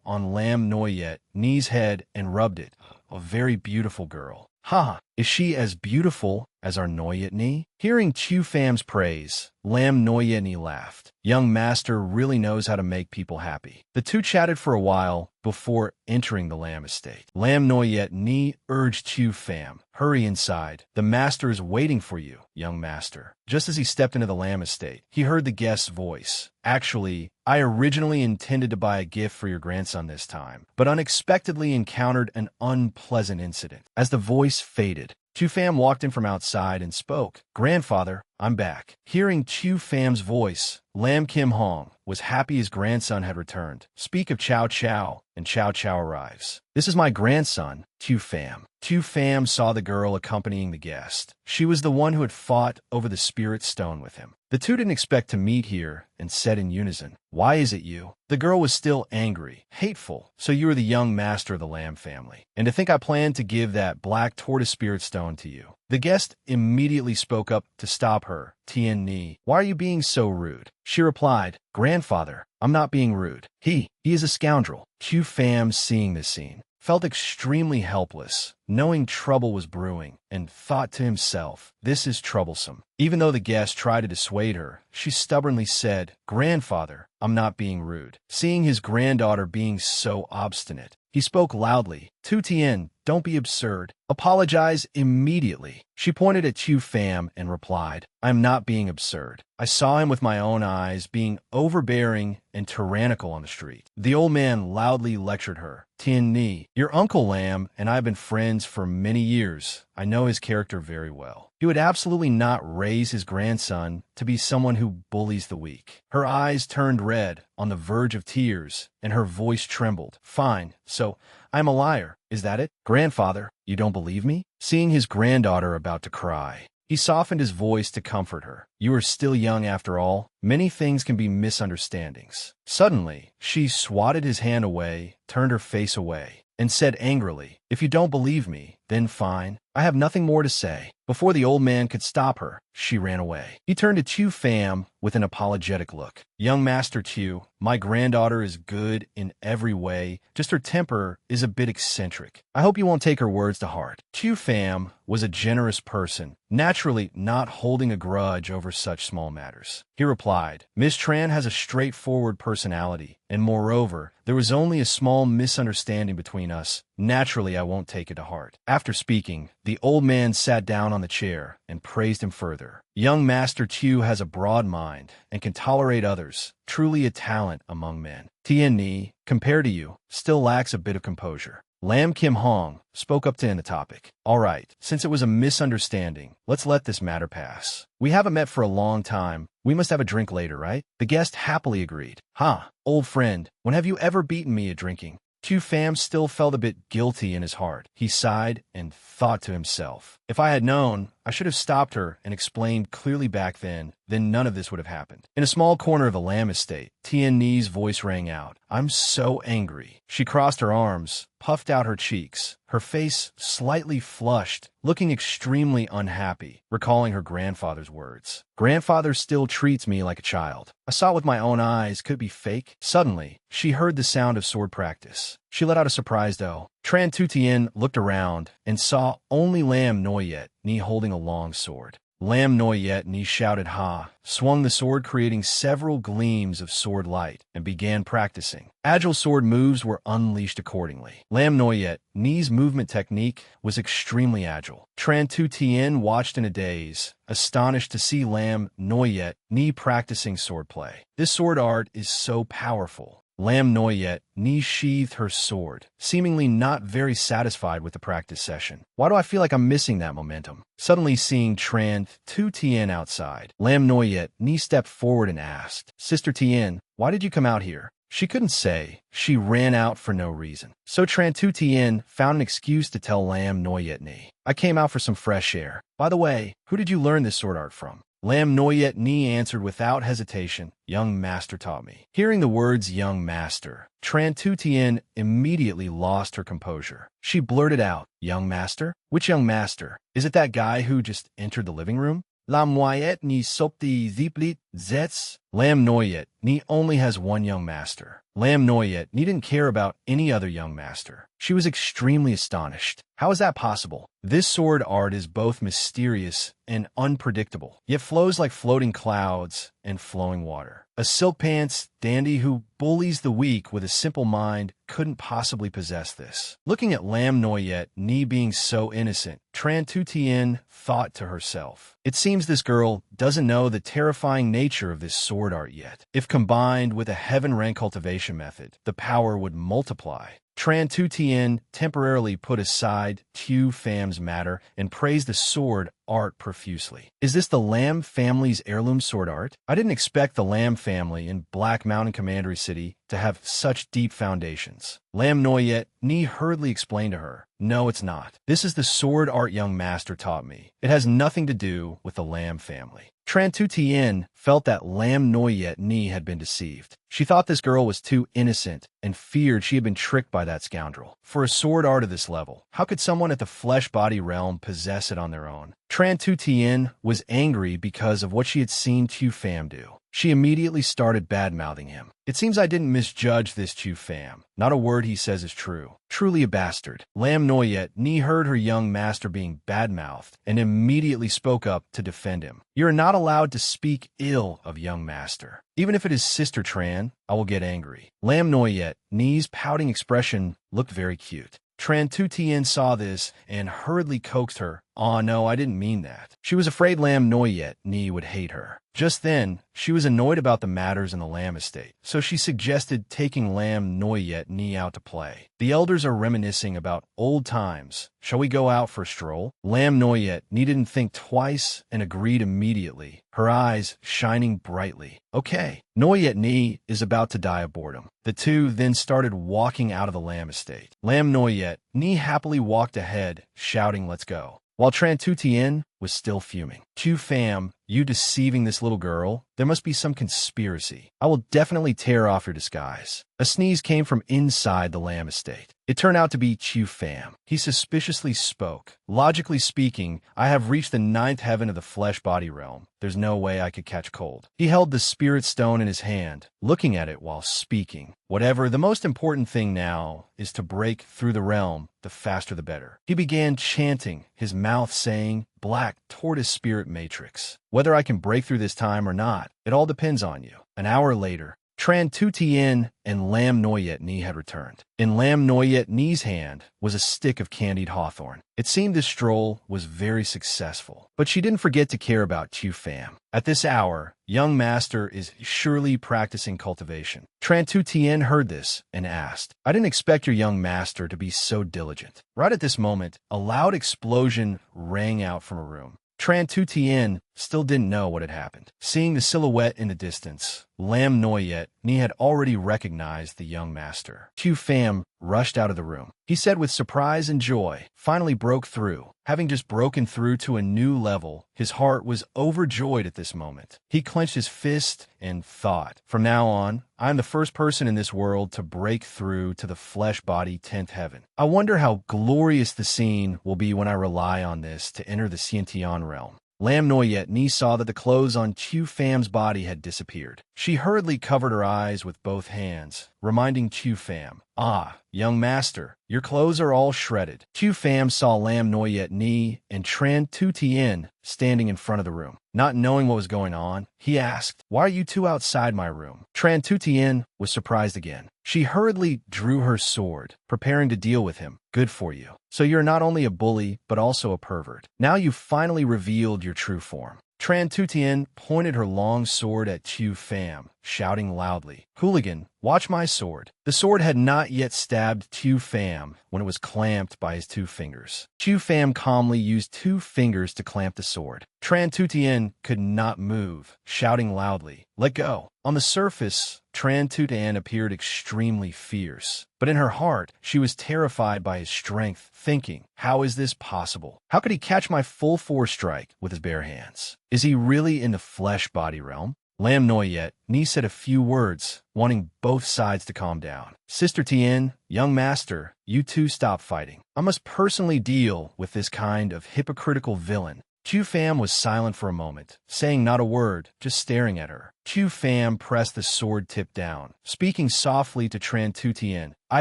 on Lam Noyet Ni's head and rubbed it. "A very beautiful girl. Ha! Is she as beautiful as our Noyet Ni?" Hearing Chu Pham's praise, Lam Noyet Ni laughed. Young master really knows how to make people happy. The two chatted for a while before entering the Lam estate. Lam Noyet Ni urged Chu Pham, "Hurry inside. The master is waiting for you, young master." Just as he stepped into the Lam estate, he heard the guest's voice. "Actually, I originally intended to buy a gift for your grandson this time, but unexpectedly encountered an unpleasant incident." As the voice faded, Chu Pham walked in from outside and spoke. "Grandfather, I'm back." Hearing Chu Pham's voice, Lam Kim Hong was happy his grandson had returned. "Speak of Chow Chow, and Chow Chow arrives. This is my grandson, Chu Pham." Chu Pham saw the girl accompanying the guest. She was the one who had fought over the spirit stone with him. The two didn't expect to meet here and said in unison, "Why is it you?" The girl was still angry, hateful. "So you are the young master of the Lam family. And to think I planned to give that black tortoise spirit stone to you." The guest immediately spoke up to stop her. "Tien Ni, why are you being so rude?" She replied, "Grandfather, I'm not being rude. He is a scoundrel." Chu Pham, seeing this scene, felt extremely helpless, knowing trouble was brewing, and thought to himself, "This is troublesome." Even though the guest tried to dissuade her, she stubbornly said, "Grandfather, I'm not being rude." Seeing his granddaughter being so obstinate, he spoke loudly, "Tu Tien, don't be absurd. Apologize immediately." She pointed at Chu Pham and replied, "I am not being absurd. I saw him with my own eyes being overbearing and tyrannical on the street." The old man loudly lectured her. "Tien Ni, your Uncle Lam and I have been friends for many years. I know his character very well. He would absolutely not raise his grandson to be someone who bullies the weak." Her eyes turned red, on the verge of tears, and her voice trembled. "Fine, so I'm a liar. Is that it? Grandfather, you don't believe me?" Seeing his granddaughter about to cry, he softened his voice to comfort her. "You are still young after all. Many things can be misunderstandings." Suddenly, she swatted his hand away, turned her face away, and said angrily, "If you don't believe me, then fine. I have nothing more to say." Before the old man could stop her, she ran away. He turned to Chu Pham with an apologetic look. "Young Master Chu, my granddaughter is good in every way, just her temper is a bit eccentric. I hope you won't take her words to heart." Chu Pham was a generous person, naturally not holding a grudge over such small matters. He replied, "Miss Tran has a straightforward personality, and moreover, there was only a small misunderstanding between us. Naturally, I won't take it to heart." After speaking, the old man sat down on the chair and praised him further. "Young Master Chu has a broad mind and can tolerate others, truly a talent among men. Tien Ni, compared to you, still lacks a bit of composure." Lam Kim Hong spoke up to end the topic. "All right, since it was a misunderstanding, let's let this matter pass. We haven't met for a long time. We must have a drink later, right?" The guest happily agreed. "Ha, old friend, when have you ever beaten me at drinking?" Chu Pham still felt a bit guilty in his heart. He sighed and thought to himself, "If I had known, I I should have stopped her and explained clearly back then none of this would have happened. In a small corner of the Lam estate, Tian Ni's voice rang out. I'm so angry. She crossed her arms, puffed out her cheeks, her face slightly flushed, looking extremely unhappy, recalling her grandfather's words. Grandfather still treats me like a child. I saw it with my own eyes. Could it be fake? Suddenly, she heard the sound of sword practice. She let out a surprised "oh." Tran Tutien looked around and saw only Lam Noyet Ni holding a long sword. Lam Noyet Ni shouted ha, swung the sword creating several gleams of sword light, and began practicing. Agile sword moves were unleashed accordingly. Lam Noyet Ni's movement technique was extremely agile. Tran Tutien watched in a daze, astonished to see Lam Noyet Ni practicing swordplay. This sword art is so powerful. Lam Noyet Ni sheathed her sword, seemingly not very satisfied with the practice session. Why do I feel like I'm missing that momentum? Suddenly seeing Tran Tutien outside, Lam Noyet Ni stepped forward and asked, Sister Tien, why did you come out here? She couldn't say. She ran out for no reason. So Tran Tutien found an excuse to tell Lam Noyet Ni. I came out for some fresh air. By the way, who did you learn this sword art from? Lam Noyet Ni answered without hesitation, Young Master taught me. Hearing the words Young Master, Tran Tutien immediately lost her composure. She blurted out, Young Master? Which Young Master? Is it that guy who just entered the living room? Lam Noyet Ni sopti ziplit zets? Lam Noyet Ni only has one young master. Lam Noyet Ni didn't care about any other young master. She was extremely astonished. How is that possible? This sword art is both mysterious and unpredictable, yet flows like floating clouds and flowing water. A silk pants dandy who bullies the weak with a simple mind couldn't possibly possess this. Looking at Lam Noyet Ni being so innocent, Tran Tutien thought to herself, it seems this girl doesn't know the terrifying nature of this sword art yet. If combined with a heaven rank cultivation method, the power would multiply. Tran Tutien temporarily put aside Tu Fam's matter and praised the sword art profusely. Is this the Lam family's heirloom sword art? I didn't expect the Lam family in Black Mountain Commandery City to have such deep foundations. Lam Noyet Ni hurriedly explained to her, no, it's not. This is the sword art young master taught me. It has nothing to do with the Lam family. Tran Tutien felt that Lam Noyet Ni had been deceived. She thought this girl was too innocent and feared she had been tricked by that scoundrel. For a sword art of this level, how could someone at the flesh-body realm possess it on their own? Tran Tutien was angry because of what she had seen Tu Fam do. She immediately started bad-mouthing him. It seems I didn't misjudge this Tu Fam. Not a word he says is true. Truly a bastard. Lam Noyet Ni heard her young master being bad-mouthed and immediately spoke up to defend him. You're not allowed to speak ill of young master. Even if it is Sister Tran, I will get angry. Lam Noyet Ni's pouting expression looked very cute. Tran Tutien saw this and hurriedly coaxed her. Aw, no, I didn't mean that. She was afraid Lam Noyet Ni would hate her. Just then, she was annoyed about the matters in the Lam estate, so she suggested taking Lam Noyet Ni out to play. The elders are reminiscing about old times. Shall we go out for a stroll? Lam Noyet Ni didn't think twice and agreed immediately, her eyes shining brightly. Okay. Noyet Ni is about to die of boredom. The two then started walking out of the Lam estate. Lam Noyet Ni happily walked ahead, shouting, let's go, while Tran Tutien was still fuming. Tu Fam, you deceiving this little girl? There must be some conspiracy. I will definitely tear off your disguise. A sneeze came from inside the Lam estate. It turned out to be Tu Fam. He suspiciously spoke. Logically speaking, I have reached the 9th heaven of the flesh-body realm. There's no way I could catch cold. He held the spirit stone in his hand, looking at it while speaking. Whatever, the most important thing now is to break through the realm. The faster the better. He began chanting, his mouth saying, Black Tortoise Spirit Matrix. Whether I can break through this time or not, it all depends on you. An hour later, Tran Tutien and Lam Noyet Ni had returned. In Lam Noyet Ni's hand was a stick of candied hawthorn. It seemed this stroll was very successful, but she didn't forget to care about Tu Fam. At this hour, young master is surely practicing cultivation. Tran Tutien heard this and asked, I didn't expect your young master to be so diligent. Right at this moment, a loud explosion rang out from a room. Tran Tutien still didn't know what had happened. Seeing the silhouette in the distance, Lam Noyet Ni had already recognized the young master. Q Pham rushed out of the room. He said with surprise and joy, finally broke through. Having just broken through to a new level, his heart was overjoyed at this moment. He clenched his fist and thought, from now on, I am the first person in this world to break through to the flesh-body 10th heaven. I wonder how glorious the scene will be when I rely on this to enter the Xiantian realm. Lam Noyet Ni saw that the clothes on Qiu Pham's body had disappeared. She hurriedly covered her eyes with both hands, reminding Qiu Pham, "Ah, young master, your clothes are all shredded." Qiu Pham saw Lam Noyet Ni and Tran Tu Tien standing in front of the room. Not knowing what was going on, he asked, "Why are you two outside my room?" Tran Tu Tien was surprised again. She hurriedly drew her sword, preparing to deal with him. "Good for you. So you're not only a bully, but also a pervert. Now you've finally revealed your true form." Tran Tu Tien pointed her long sword at Qiu Pham, shouting loudly, "Hooligan, watch my sword." The sword had not yet stabbed Qiu Pham when it was clamped by his 2 fingers. Qiu Pham calmly used 2 fingers to clamp the sword. Tran Tu Tien could not move, shouting loudly, "Let go." On the surface, Tran Tu Tien appeared extremely fierce, but in her heart, she was terrified by his strength, thinking, how is this possible? How could he catch my full force strike with his bare hands? Is he really in the flesh-body realm? Lam Noyet Ni said a few words, wanting both sides to calm down. "Sister Tien, young master, you two stop fighting. I must personally deal with this kind of hypocritical villain." Qiu Pham was silent for a moment, saying not a word, just staring at her. Qiu Pham pressed the sword tip down, speaking softly to Tran Tu Tien. "I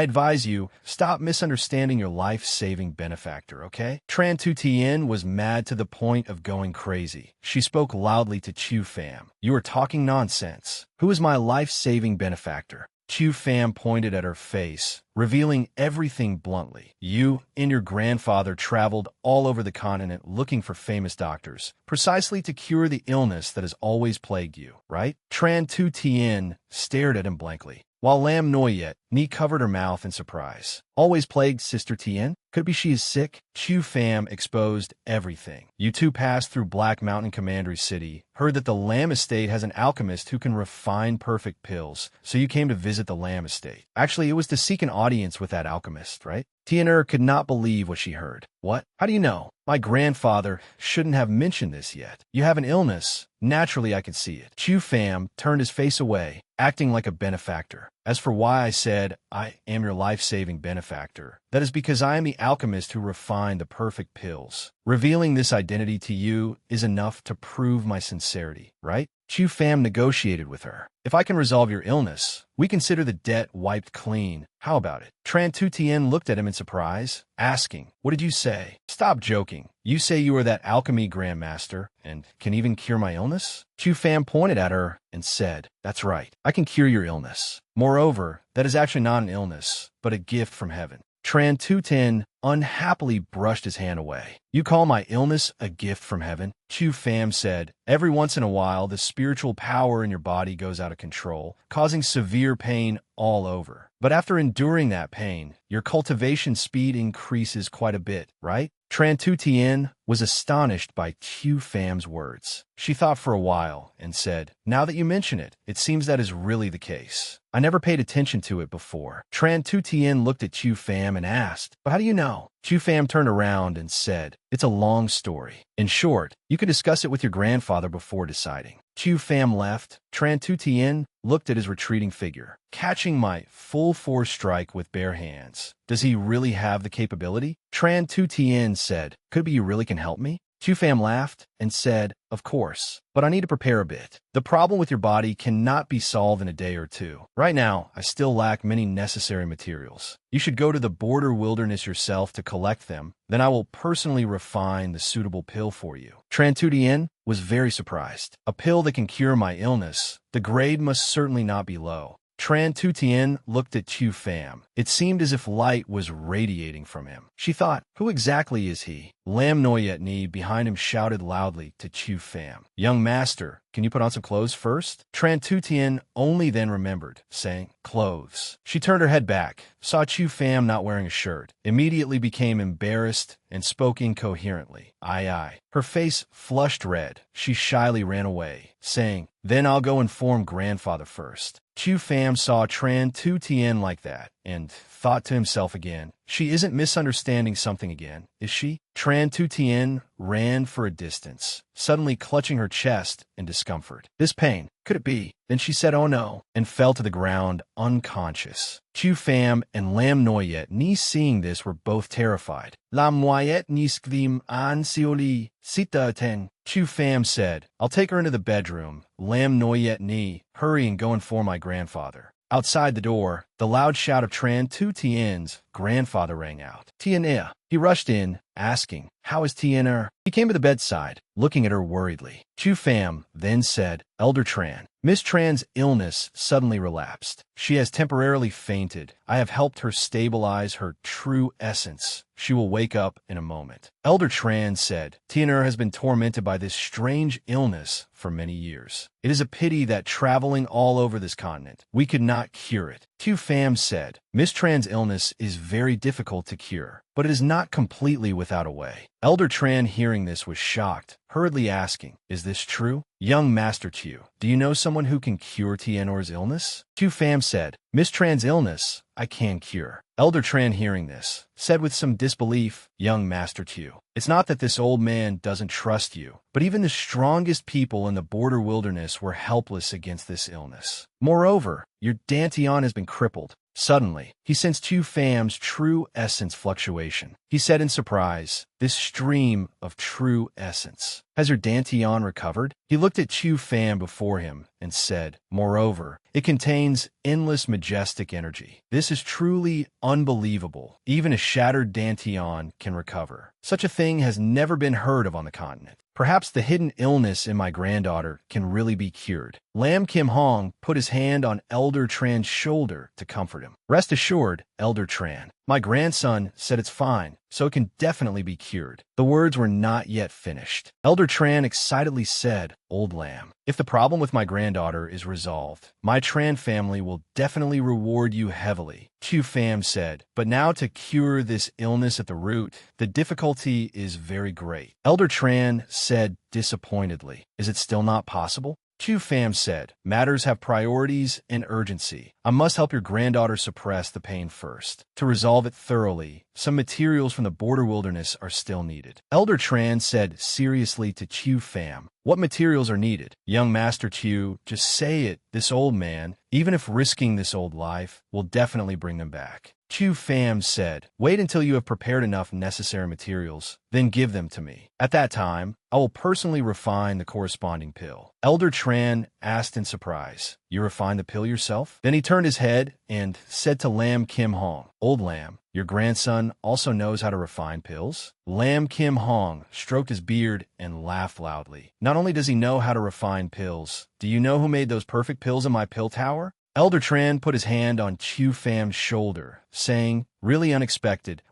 advise you, stop misunderstanding your life-saving benefactor, okay?" Tran Tu Tien was mad to the point of going crazy. She spoke loudly to Qiu Pham. "You are talking nonsense. Who is my life-saving benefactor?" Qiu Pham pointed at her face, revealing everything bluntly. "You and your grandfather traveled all over the continent looking for famous doctors, precisely to cure the illness that has always plagued you, right?" Tran Tu Tien stared at him blankly, while Lam Noyet Ni covered her mouth in surprise. "Always plagued Sister Tien? Could it be she is sick?" Qiu Pham exposed everything. "You two passed through Black Mountain Commandery City, heard that the Lam Estate has an alchemist who can refine perfect pills, so you came to visit the Lam Estate. Actually, it was to seek an audience with that alchemist, right?" Tiener could not believe what she heard. "What? How do you know? My grandfather shouldn't have mentioned this yet. You have an illness. Naturally, I could see it." Qiu Pham turned his face away, acting like a benefactor. "As for why I said I am your life-saving benefactor, that is because I am the alchemist who refined the perfect pills. Revealing this identity to you is enough to prove my sincerity, right?" Qiu Pham negotiated with her. "If I can resolve your illness, we consider the debt wiped clean. How about it?" Tran Tu Tien looked at him in surprise, asking, "What did you say?" "Stop joking. You say you are that alchemy grandmaster and can even cure my illness?" Qiu Pham pointed at her and said, "That's right. I can cure your illness. Moreover, that is actually not an illness, but a gift from heaven." Tran Tu Tien unhappily brushed his hand away. "You call my illness a gift from heaven?" Qiu Pham said, "Every once in a while, the spiritual power in your body goes out of control, causing severe pain all over. But after enduring that pain, your cultivation speed increases quite a bit, right?" Tran Tu Tien was astonished by Qiu Pham's words. She thought for a while and said, "Now that you mention it, it seems that is really the case. I never paid attention to it before." Tran Tu Tien looked at Qiu Pham and asked, "But how do you know?" Qiu Pham turned around and said, "It's a long story. In short, you could discuss it with your grandfather before deciding." Qiu Pham left. Tran Tu Tien looked at his retreating figure. "Catching my full force strike with bare hands. Does he really have the capability?" Tran Tu Tien said, "Could it be you really can help me?" Qiu Pham laughed and said, "Of course, but I need to prepare a bit. The problem with your body cannot be solved in a day or two. Right now, I still lack many necessary materials. You should go to the border wilderness yourself to collect them. Then I will personally refine the suitable pill for you." Tran Tu Tien was very surprised. "A pill that can cure my illness. The grade must certainly not be low." Tran Tu Tien looked at Chu Pham. It seemed as if light was radiating from him. She thought, who exactly is he? Lam Noyet Ni behind him shouted loudly to Chu Pham. Young master, can you put on some clothes first? Tran Tu Tien only then remembered, saying, clothes. She turned her head back, saw Chu Pham not wearing a shirt, immediately became embarrassed, and spoke incoherently. Aye. Her face flushed red. She shyly ran away, saying, then I'll go inform grandfather first. Chu Pham saw Tran Tu Tien like that, and thought to himself again, she isn't misunderstanding something again, is she? Tran Tu Tien ran for a distance, suddenly clutching her chest in discomfort. This pain, could it be? Then she said, oh no, and fell to the ground unconscious. Chu Pham and Lam Noyet Ni seeing this were both terrified. Lam Noyet Ni skvim an sioli sita ten. Chu Pham said, I'll take her into the bedroom. Lam Noyet Ni, hurry and go inform my grandfather. Outside the door, the loud shout of Tran Tu Tien's grandfather rang out. Tien. He rushed in, asking, how is Tien? He came to the bedside, looking at her worriedly. Chu Pham then said, Elder Tran, Miss Tran's illness suddenly relapsed. She has temporarily fainted. I have helped her stabilize her true essence. She will wake up in a moment. Elder Tran said, Tien has been tormented by this strange illness for many years. It is a pity that traveling all over this continent, we could not cure it. Chu Pham said, Miss Tran's illness is very difficult to cure, but it is not completely without a way. Elder Tran hearing this was shocked, hurriedly asking, is this true? Young Master Chu, do you know someone who can cure Tienor's illness? Chu Pham said, Miss Tran's illness, I can cure. Elder Tran hearing this, said with some disbelief, Young Master Chu, it's not that this old man doesn't trust you, but even the strongest people in the border wilderness were helpless against this illness. Moreover, your Dantian has been crippled. Suddenly, he sensed Chu Pham's true essence fluctuation. He said in surprise, this stream of true essence. Has your Dantian recovered? He looked at Chu Pham before him and said, moreover, it contains endless majestic energy. This is truly unbelievable. Even a shattered Dantian can recover. Such a thing has never been heard of on the continent. Perhaps the hidden illness in my granddaughter can really be cured. Lam Kim Hong put his hand on Elder Tran's shoulder to comfort him. Rest assured, Elder Tran. My grandson said it's fine, so it can definitely be cured. The words were not yet finished. Elder Tran excitedly said, Old Lam, if the problem with my granddaughter is resolved, my Tran family will definitely reward you heavily. Chu Pham said, but now to cure this illness at the root, the difficulty is very great. Elder Tran said disappointedly, is it still not possible? Chu Pham said, matters have priorities and urgency. I must help your granddaughter suppress the pain first. To resolve it thoroughly, some materials from the border wilderness are still needed. Elder Tran said seriously to Chu Pham, what materials are needed? Young Master Chu, just say it. This old man, even if risking this old life, will definitely bring them back. Chu Pham said, wait until you have prepared enough necessary materials, then give them to me. At that time, I will personally refine the corresponding pill. Elder Tran asked in surprise, you refine the pill yourself? Then he turned his head and said to Lam Kim Hong, Old Lam, your grandson also knows how to refine pills? Lam Kim Hong stroked his beard and laughed loudly. Not only does he know how to refine pills, do you know who made those perfect pills in my pill tower? Elder Tran put his hand on Chu Pham's shoulder, saying, really unexpected,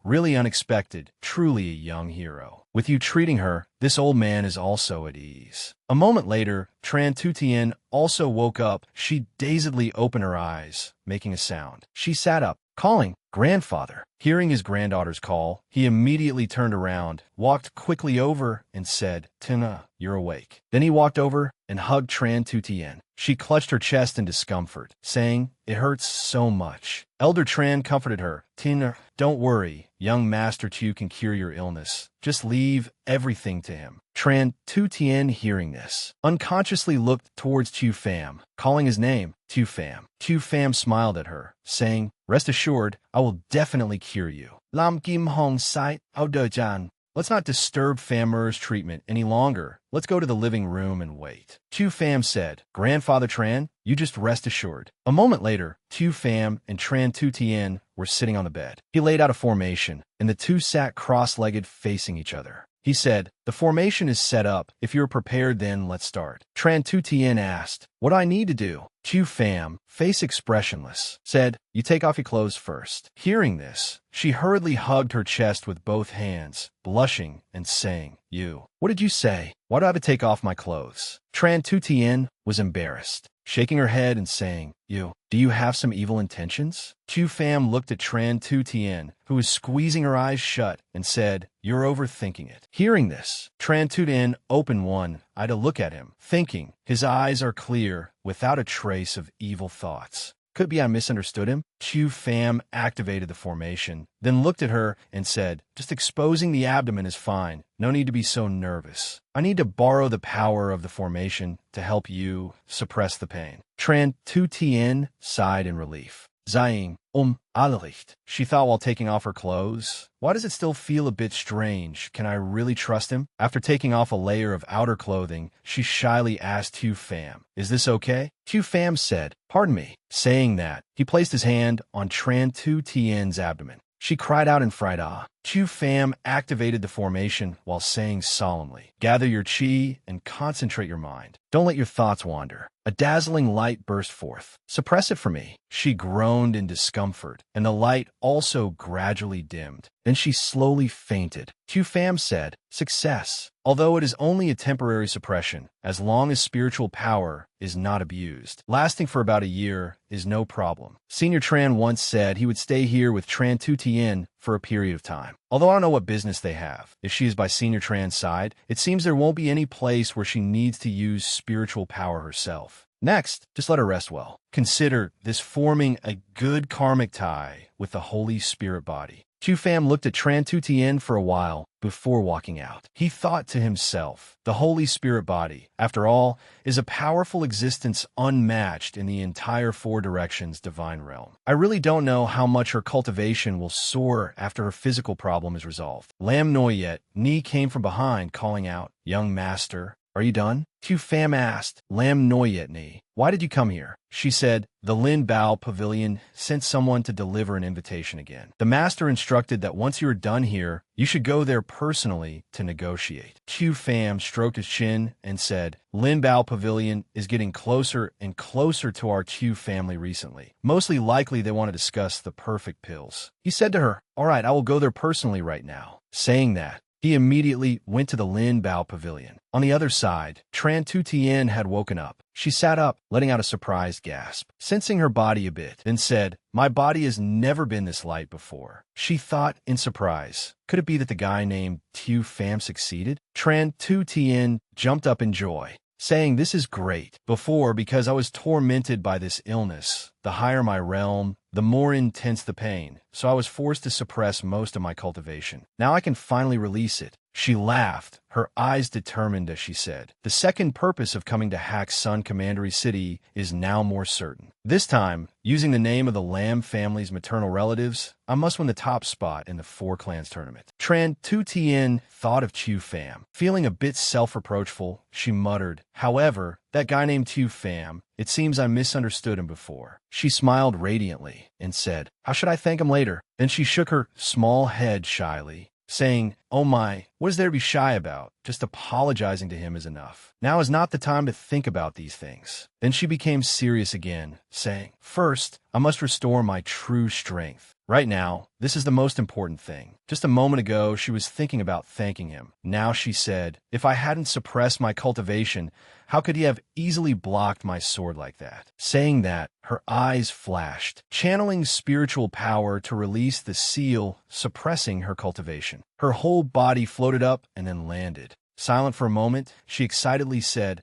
truly a young hero. With you treating her, this old man is also at ease. A moment later, Tran Tu Tien also woke up. She dazedly opened her eyes, making a sound. She sat up, calling, grandfather. Hearing his granddaughter's call, he immediately turned around, walked quickly over, and said, Tina, you're awake. Then he walked over and hugged Tran Tu Tien. She clutched her chest in discomfort, saying, it hurts so much. Elder Tran comforted her. Tina, don't worry. Young Master Chu can cure your illness. Just leave everything to him. Tran Tu Tien, hearing this, unconsciously looked towards Chu Pham, calling his name, Chu Pham. Chu Pham smiled at her, saying, rest assured, I will definitely cure you. Lam Kim Hong Site Audojan. Let's not disturb Phammer's treatment any longer. Let's go to the living room and wait. Chu Pham said, Grandfather Tran, you just rest assured. A moment later, Chu Pham and Tran Tu Tien were sitting on the bed. He laid out a formation, and the two sat cross-legged facing each other. He said, the formation is set up. If you're prepared, then let's start. Tran Tu Tien asked, what do I need to do? Chu Pham, face expressionless, said, "You take off your clothes first." Hearing this, she hurriedly hugged her chest with both hands, blushing and saying, What did you say? Why do I have to take off my clothes?" Tran Tu Tien was embarrassed, shaking her head and saying, Do you have some evil intentions?" Chu Pham looked at Tran Tu Tien, who was squeezing her eyes shut, and said, "You're overthinking it." Hearing this, Tran Tu Tien opened one eye to look at him, thinking, his eyes are clear, without a trace of evil thoughts. Could be I misunderstood him? Chu Pham activated the formation, then looked at her and said, "Just exposing the abdomen is fine. No need to be so nervous. I need to borrow the power of the formation to help you suppress the pain." Tran Tu Tien sighed in relief. Zaying, Allicht, she thought while taking off her clothes. Why does it still feel a bit strange? Can I really trust him? After taking off a layer of outer clothing, she shyly asked Tu Pham, "Is this okay?" Tu Pham said, "Pardon me." Saying that, he placed his hand on Tran Tu Tien's abdomen. She cried out in fright. Chu Pham activated the formation while saying solemnly, "Gather your chi and concentrate your mind. Don't let your thoughts wander." A dazzling light burst forth. "Suppress it for me." She groaned in discomfort, and the light also gradually dimmed. Then she slowly fainted. Chu Pham said, "Success. Although it is only a temporary suppression, as long as spiritual power is not abused. Lasting for about a year is no problem." Senior Tran once said he would stay here with Tran Tu Tien for a period of time. Although I don't know what business they have, if she is by Senior Tran's side, it seems there won't be any place where she needs to use spiritual power herself. Next, just let her rest well. Consider this forming a good karmic tie with the Holy Spirit body. Chu Pham looked at Tran Tu Tien for a while before walking out. He thought to himself, the Holy Spirit body, after all, is a powerful existence unmatched in the entire four directions divine realm. I really don't know how much her cultivation will soar after her physical problem is resolved. Lam Noyet, Ni came from behind, calling out, "Young master, are you done?" Chu Pham asked Lam Noyet Ni, "Why did you come here?" She said, "The Lin Bao Pavilion sent someone to deliver an invitation again. The master instructed that once you are done here, you should go there personally to negotiate." Chu Pham stroked his chin and said, "Lin Bao Pavilion is getting closer and closer to our Chu family recently. Mostly likely they want to discuss the perfect pills." He said to her, "All right, I will go there personally right now." Saying that, he immediately went to the Lin Bao Pavilion. On the other side, Tran Tu Tien had woken up. She sat up, letting out a surprised gasp, sensing her body a bit, then said, "My body has never been this light before." She thought in surprise, could it be that the guy named Tu Pham succeeded? Tran Tu Tien jumped up in joy, saying, "This is great. Before, because I was tormented by this illness, the higher my realm, the more intense the pain, so I was forced to suppress most of my cultivation. Now I can finally release it." She laughed, her eyes determined as she said, "The second purpose of coming to Hack's Sun Commandery City is now more certain. This time, using the name of the Lam family's maternal relatives, I must win the top spot in the Four Clans tournament." Tran Tu Tien thought of Chu Pham. Feeling a bit self-reproachful, she muttered, "However, that guy named Tu Pham, it seems I misunderstood him before." She smiled radiantly and said, "How should I thank him later?" Then she shook her small head shyly, saying, "Oh my, what is there to be shy about? Just apologizing to him is enough. Now is not the time to think about these things." Then she became serious again, saying, "First, I must restore my true strength. Right now, this is the most important thing." Just a moment ago, she was thinking about thanking him. Now she said, "If I hadn't suppressed my cultivation, how could he have easily blocked my sword like that?" Saying that, her eyes flashed, channeling spiritual power to release the seal, suppressing her cultivation. Her whole body floated up and then landed. Silent for a moment, she excitedly said,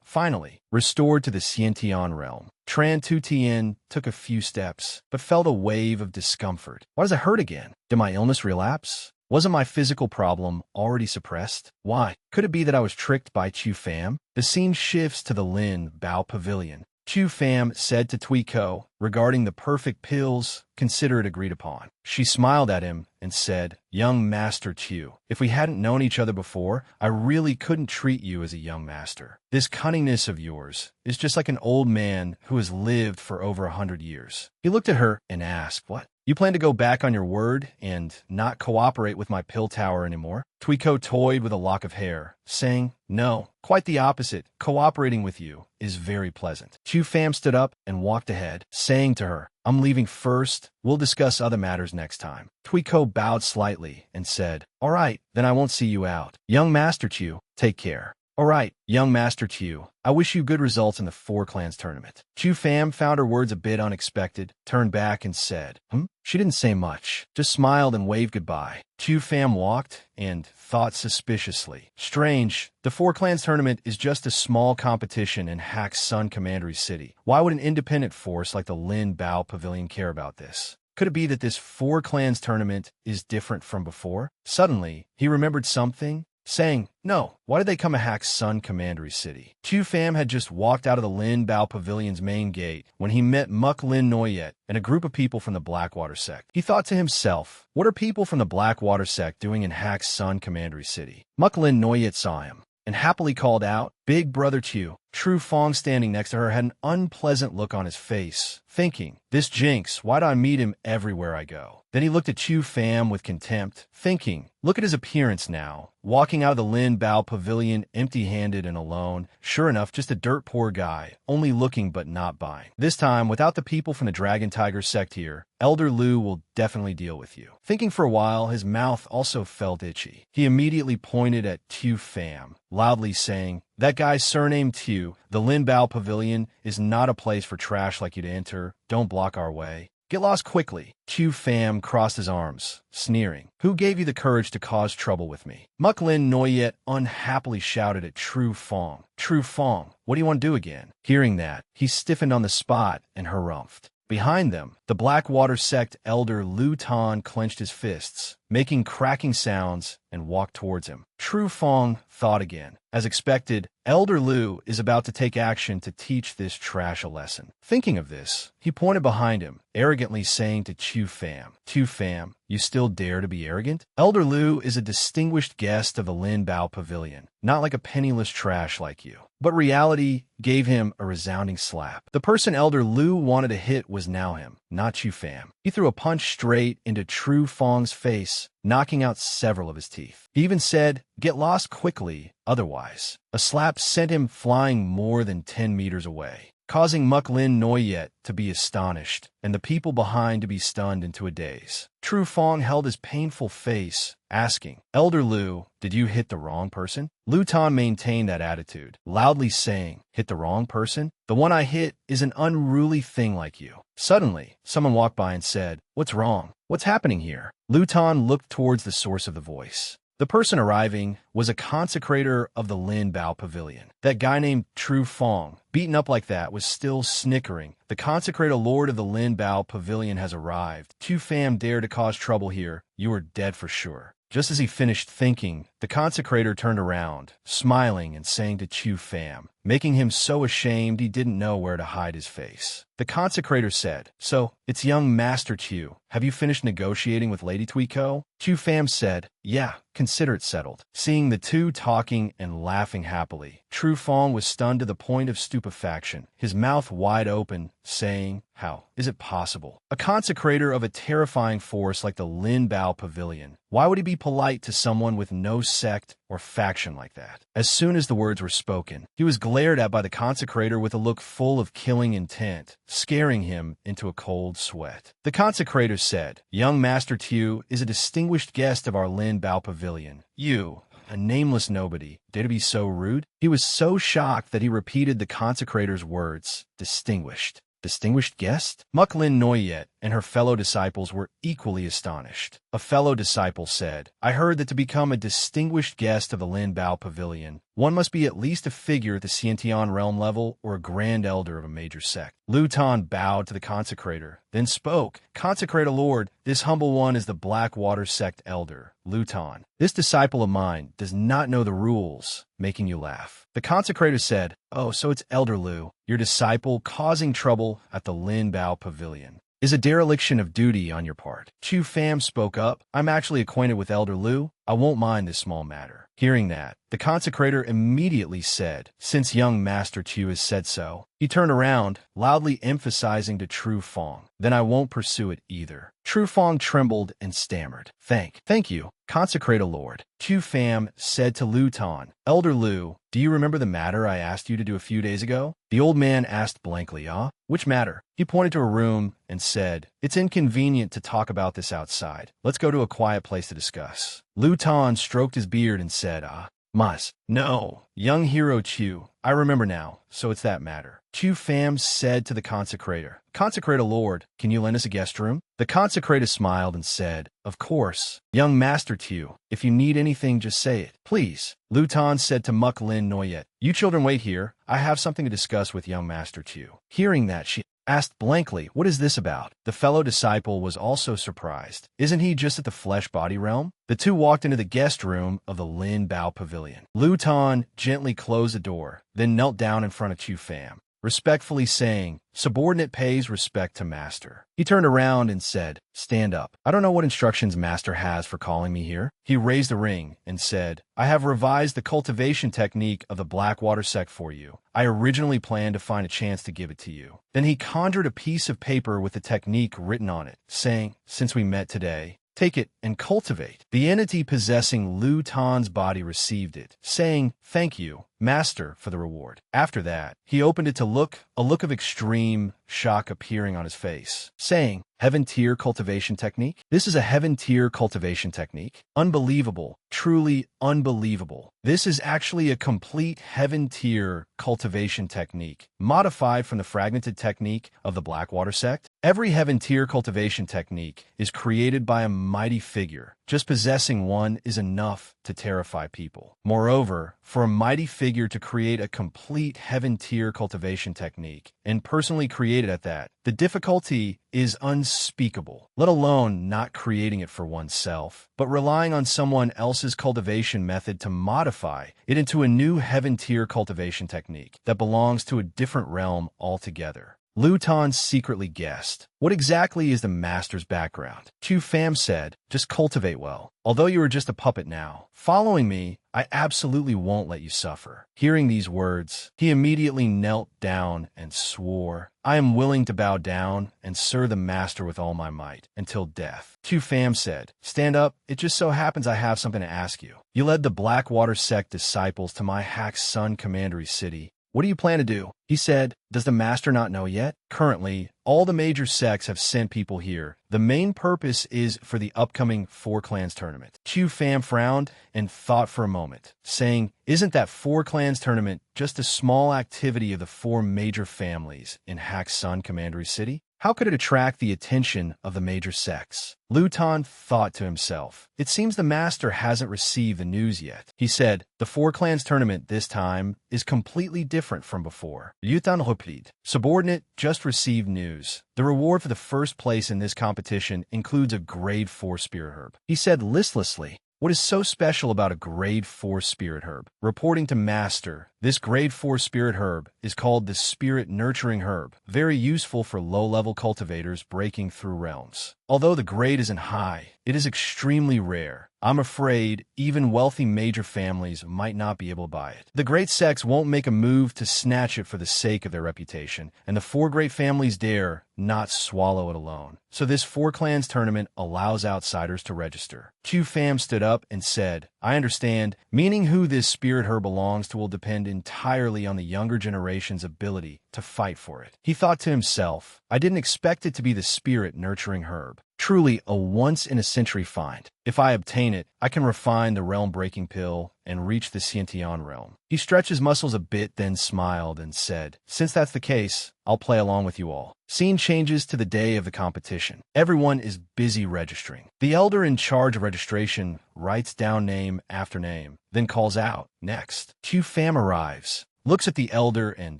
finally, restored to the Xiantian realm." Tran Tu Tien took a few steps, but felt a wave of discomfort. Why does it hurt again? Did my illness relapse? Wasn't my physical problem already suppressed? Why? Could it be that I was tricked by Chu Pham? The scene shifts to the Lin Bao Pavilion. Chu Pham said to Tuiko, regarding the perfect pills, consider it agreed upon. She smiled at him and said, "Young Master Chu, if we hadn't known each other before, I really couldn't treat you as a young master. This cunningness of yours is just like an old man who has lived for over 100 years. He looked at her and asked, "What? You plan to go back on your word and not cooperate with my pill tower anymore? Tuiko toyed with a lock of hair, saying, no, quite the opposite. Cooperating with you is very pleasant. Chu Pham stood up and walked ahead, saying to her, I'm leaving first. We'll discuss other matters next time. Tuiko bowed slightly and said, all right, then I won't see you out. Young Master Chu, take care. All right, young Master Chu, I wish you good results in the Four Clans tournament. Chu Pham found her words a bit unexpected, turned back and said, She didn't say much, just smiled and waved goodbye. Chu Pham walked and thought suspiciously. Strange, the Four Clans tournament is just a small competition in Hack's Sun Commandery City. Why would an independent force like the Lin Bao Pavilion care about this? Could it be that this Four Clans tournament is different from before? Suddenly, he remembered something, saying, no, why did they come to Hack's Sun Commandery City? Chu Pham had just walked out of the Lin Bao Pavilion's main gate when he met Muk Lin Noyet and a group of people from the Blackwater sect. He thought to himself, what are people from the Blackwater sect doing in Hack's Sun Commandery City? Muk Lin Noyet saw him and happily called out, Big Brother Chu. Tru Fong, standing next to her, had an unpleasant look on his face, thinking, this jinx, why do I meet him everywhere I go? Then he looked at Chu Pham with contempt, thinking, look at his appearance now, walking out of the Lin Bao Pavilion empty-handed and alone. Sure enough, just a dirt poor guy, only looking but not buying. This time, without the people from the Dragon Tiger sect here, Elder Lu will definitely deal with you. Thinking for a while, his mouth also felt itchy. He immediately pointed at Tu Pham, loudly saying, that guy's surname Tu. The Lin Bao Pavilion is not a place for trash like you to enter. Don't block our way. Get lost quickly. Tu Pham crossed his arms, sneering. Who gave you the courage to cause trouble with me? Muk Lin Noyet unhappily shouted at Tru Fong. Tru Fong, what do you want to do again? Hearing that, he stiffened on the spot and harumphed. Behind them, the Blackwater sect elder Lu Tan clenched his fists, making cracking sounds, and walked towards him. Tru Fong thought again. As expected, Elder Lu is about to take action to teach this trash a lesson. Thinking of this, he pointed behind him, arrogantly saying to Chu Pham, Tu Pham, you still dare to be arrogant? Elder Lu is a distinguished guest of the Lin Bao Pavilion, not like a penniless trash like you. But reality gave him a resounding slap. The person Elder Lu wanted to hit was now him, not Chu Pham. He threw a punch straight into Tru Fong's face, knocking out several of his teeth. He even said, get lost quickly, otherwise. A slap sent him flying more than 10 meters away, causing Muk Lin Noyet to be astonished and the people behind to be stunned into a daze. Tru Fong held his painful face, asking, Elder Lu, did you hit the wrong person? Lu Tan maintained that attitude, loudly saying, hit the wrong person? The one I hit is an unruly thing like you. Suddenly, someone walked by and said, what's wrong? What's happening here? Lu Tan looked towards the source of the voice. The person arriving was a consecrator of the Lin Bao Pavilion. That guy named Tru Fong, beaten up like that, was still snickering. The consecrator lord of the Lin Bao Pavilion has arrived. Tu Pham dare to cause trouble here. You are dead for sure. Just as he finished thinking, the consecrator turned around, smiling and saying to Chu Pham, making him so ashamed he didn't know where to hide his face. The consecrator said, so, it's young Master Chu. Have you finished negotiating with Lady Tuiko? Chu Pham said, yeah, consider it settled. Seeing the two talking and laughing happily, Tru Fong was stunned to the point of stupefaction, his mouth wide open, saying, how is it possible? A consecrator of a terrifying force like the Lin Bao Pavilion. Why would he be polite to someone with no sect or faction like that? As soon as the words were spoken, he was glared at by the consecrator with a look full of killing intent, scaring him into a cold sweat. The consecrator said, young Master Tu is a distinguished guest of our Lin Bao Pavilion. You, a nameless nobody, dare to be so rude? He was so shocked that he repeated the consecrator's words, distinguished. Distinguished guest? Muk Lin Noyet and her fellow disciples were equally astonished. A fellow disciple said, I heard that to become a distinguished guest of the Lin Bao Pavilion, one must be at least a figure at the Xiantian realm level or a grand elder of a major sect. Lu Tan bowed to the consecrator, then spoke, Consecrator Lord, this humble one is the Blackwater sect elder, Lu Tan. This disciple of mine does not know the rules, making you laugh. The consecrator said, oh, so it's Elder Lu, your disciple causing trouble at the Lin Bao Pavilion. Is a dereliction of duty on your part. Chu Pham spoke up. I'm actually acquainted with Elder Lu. I won't mind this small matter. Hearing that, The consecrator immediately said, "Since young Master Chu has said so." He turned around, loudly emphasizing to Tru Fong, "Then I won't pursue it either." Tru Fong trembled and stammered, Thank you, consecrator lord." Chu Fam said to Lu Tan, "Elder Lu, do you remember the matter I asked you to do a few days ago?" The old man asked blankly, Which matter?" He pointed to a room and said, "It's inconvenient to talk about this outside. Let's go to a quiet place to discuss." Lu Tan stroked his beard and said, Mas. "No, young hero Chu, I remember now, so it's that matter." Chu Fam said to the consecrator, "Consecrator lord, can you lend us a guest room?" The consecrator smiled and said, "Of course, young Master Chu. If you need anything, just say it. Please." Lu Tan said to Muk Lin Noyet, "You children wait here. I have something to discuss with young Master Chu." Hearing that, she asked blankly, "What is this about?" The fellow disciple was also surprised. "Isn't he just at the flesh-body realm?" The two walked into the guest room of the Lin Bao Pavilion. Lu Tan gently closed the door, then knelt down in front of Chu Fam, respectfully saying, "Subordinate pays respect to master." He turned around and said, "Stand up. I don't know what instructions master has for calling me here." He raised a ring and said, "I have revised the cultivation technique of the Blackwater sect for you. I originally planned to find a chance to give it to you." Then he conjured a piece of paper with the technique written on it, saying, "Since we met today, take it and cultivate." The entity possessing Lu Tan's body received it, saying, "Thank you, master, for the reward." After that, he opened it to look, a look of extreme shock appearing on his face, saying, "Heaven tier cultivation technique? This is a heaven tier cultivation technique? Unbelievable, truly unbelievable. This is actually a complete heaven tier cultivation technique, modified from the fragmented technique of the Blackwater sect. Every heaven tier cultivation technique is created by a mighty figure. Just possessing one is enough to terrify people. Moreover, for a mighty figure to create a complete heaven tier cultivation technique, and personally create it at that, the difficulty is unspeakable, let alone not creating it for oneself, but relying on someone else's cultivation method to modify it into a new heaven tier cultivation technique that belongs to a different realm altogether." Lu Tan secretly guessed, "What exactly is the master's background?" Chu Fam said, "Just cultivate well. Although you are just a puppet now, following me, I absolutely won't let you suffer." Hearing these words, he immediately knelt down and swore, "I am willing to bow down and serve the master with all my might, until death." Chu Fam said, "Stand up. It just so happens I have something to ask you. You led the Blackwater sect disciples to my Hack Sun commandery city. What do you plan to do?" He said, "Does the master not know yet? Currently, all the major sects have sent people here. The main purpose is for the upcoming Four Clans tournament." Chu Fam frowned and thought for a moment, saying, "Isn't that Four Clans tournament just a small activity of the four major families in Hack Sun commandery city? How could it attract the attention of the major sects?" Lu Tan thought to himself, "It seems the master hasn't received the news yet." He said, "The Four Clans tournament this time is completely different from before." Lu Tan replied, "Subordinate just received news. The reward for the first place in this competition includes a grade 4 spirit herb." He said listlessly, "What is so special about a grade 4 spirit herb?" Reporting to master, this grade 4 spirit herb is called the spirit nurturing herb, very useful for low-level cultivators breaking through realms. Although the grade isn't high, it is extremely rare. I'm afraid even wealthy major families might not be able to buy it. The great sects won't make a move to snatch it for the sake of their reputation, and the four great families dare not swallow it alone. So this Four Clans tournament allows outsiders to register. Chu Fam stood up and said, "I understand, meaning who this spirit herb belongs to will depend entirely on the younger generation's ability to fight for it." He thought to himself, "I didn't expect it to be the spirit nurturing herb. Truly a once-in-a-century find. If I obtain it, I can refine the realm-breaking pill and reach the Xiantian realm." He stretched his muscles a bit, then smiled and said, "Since that's the case, I'll play along with you all." Scene changes to the day of the competition. Everyone is busy registering. The elder in charge of registration writes down name after name, then calls out, "Next." Chu Fam arrives, looks at the elder and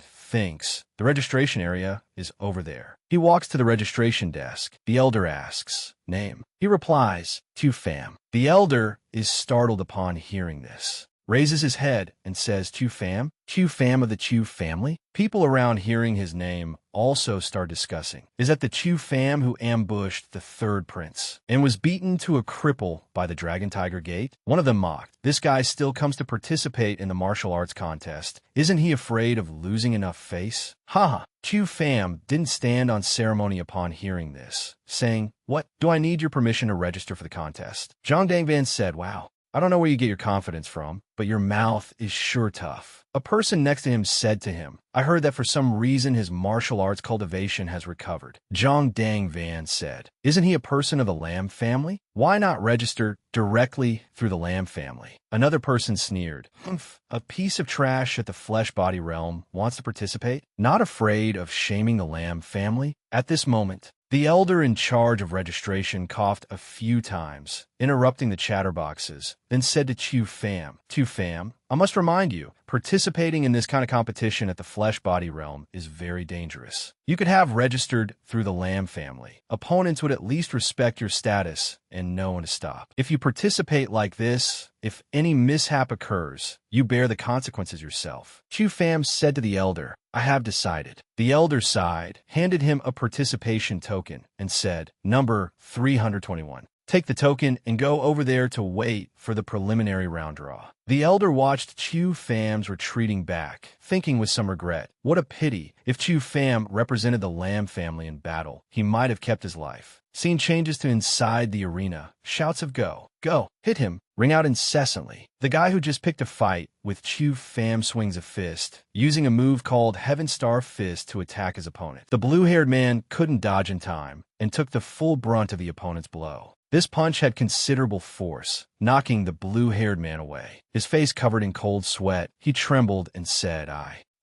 thinks, the registration area is over there. He walks to the registration desk. The elder asks, "Name?" He replies, "Chu Fam." The elder is startled upon hearing this. raises his head and says, Chu Fam? Chu Fam of the Chu family? People around hearing his name also start discussing. Is that the Chu Fam who ambushed the third prince and was beaten to a cripple by the Dragon Tiger Gate? One of them mocked. This guy still comes to participate in the martial arts contest. Isn't he afraid of losing enough face? Haha. Chu Fam didn't stand on ceremony upon hearing this, saying, What? Do I need your permission to register for the contest? Zhang Dangvan said, Wow. I don't know where you get your confidence from, but your mouth is sure tough. A person next to him said to him, I heard that for some reason his martial arts cultivation has recovered. Zhang Dangvan said, Isn't he a person of the Lam family? Why not register directly through the Lam family? Another person sneered, Humph, a piece of trash at the flesh-body realm wants to participate? Not afraid of shaming the Lam family? At this moment, the elder in charge of registration coughed a few times, interrupting the chatterboxes, then said to Chu Fam, I must remind you, participating in this kind of competition at the flesh-body realm is very dangerous. You could have registered through the Lam family. Opponents would at least respect your status and know when to stop. If you participate like this, if any mishap occurs, you bear the consequences yourself. Chu Fam said to the elder, I have decided. The elder sighed, handed him a participation token, and said, Number 321. Take the token and go over there to wait for the preliminary round draw. The elder watched Chu Fam's retreating back, thinking with some regret, what a pity. If Chu Fam represented the Lam family in battle, he might have kept his life. Scene changes to inside the arena. Shouts of go, hit him, ring out incessantly. The guy who just picked a fight with Chu Fam swings a fist, using a move called Heaven Star Fist to attack his opponent. The blue-haired man couldn't dodge in time and took the full brunt of the opponent's blow. This punch had considerable force, knocking the blue-haired man away. His face covered in cold sweat, he trembled and said,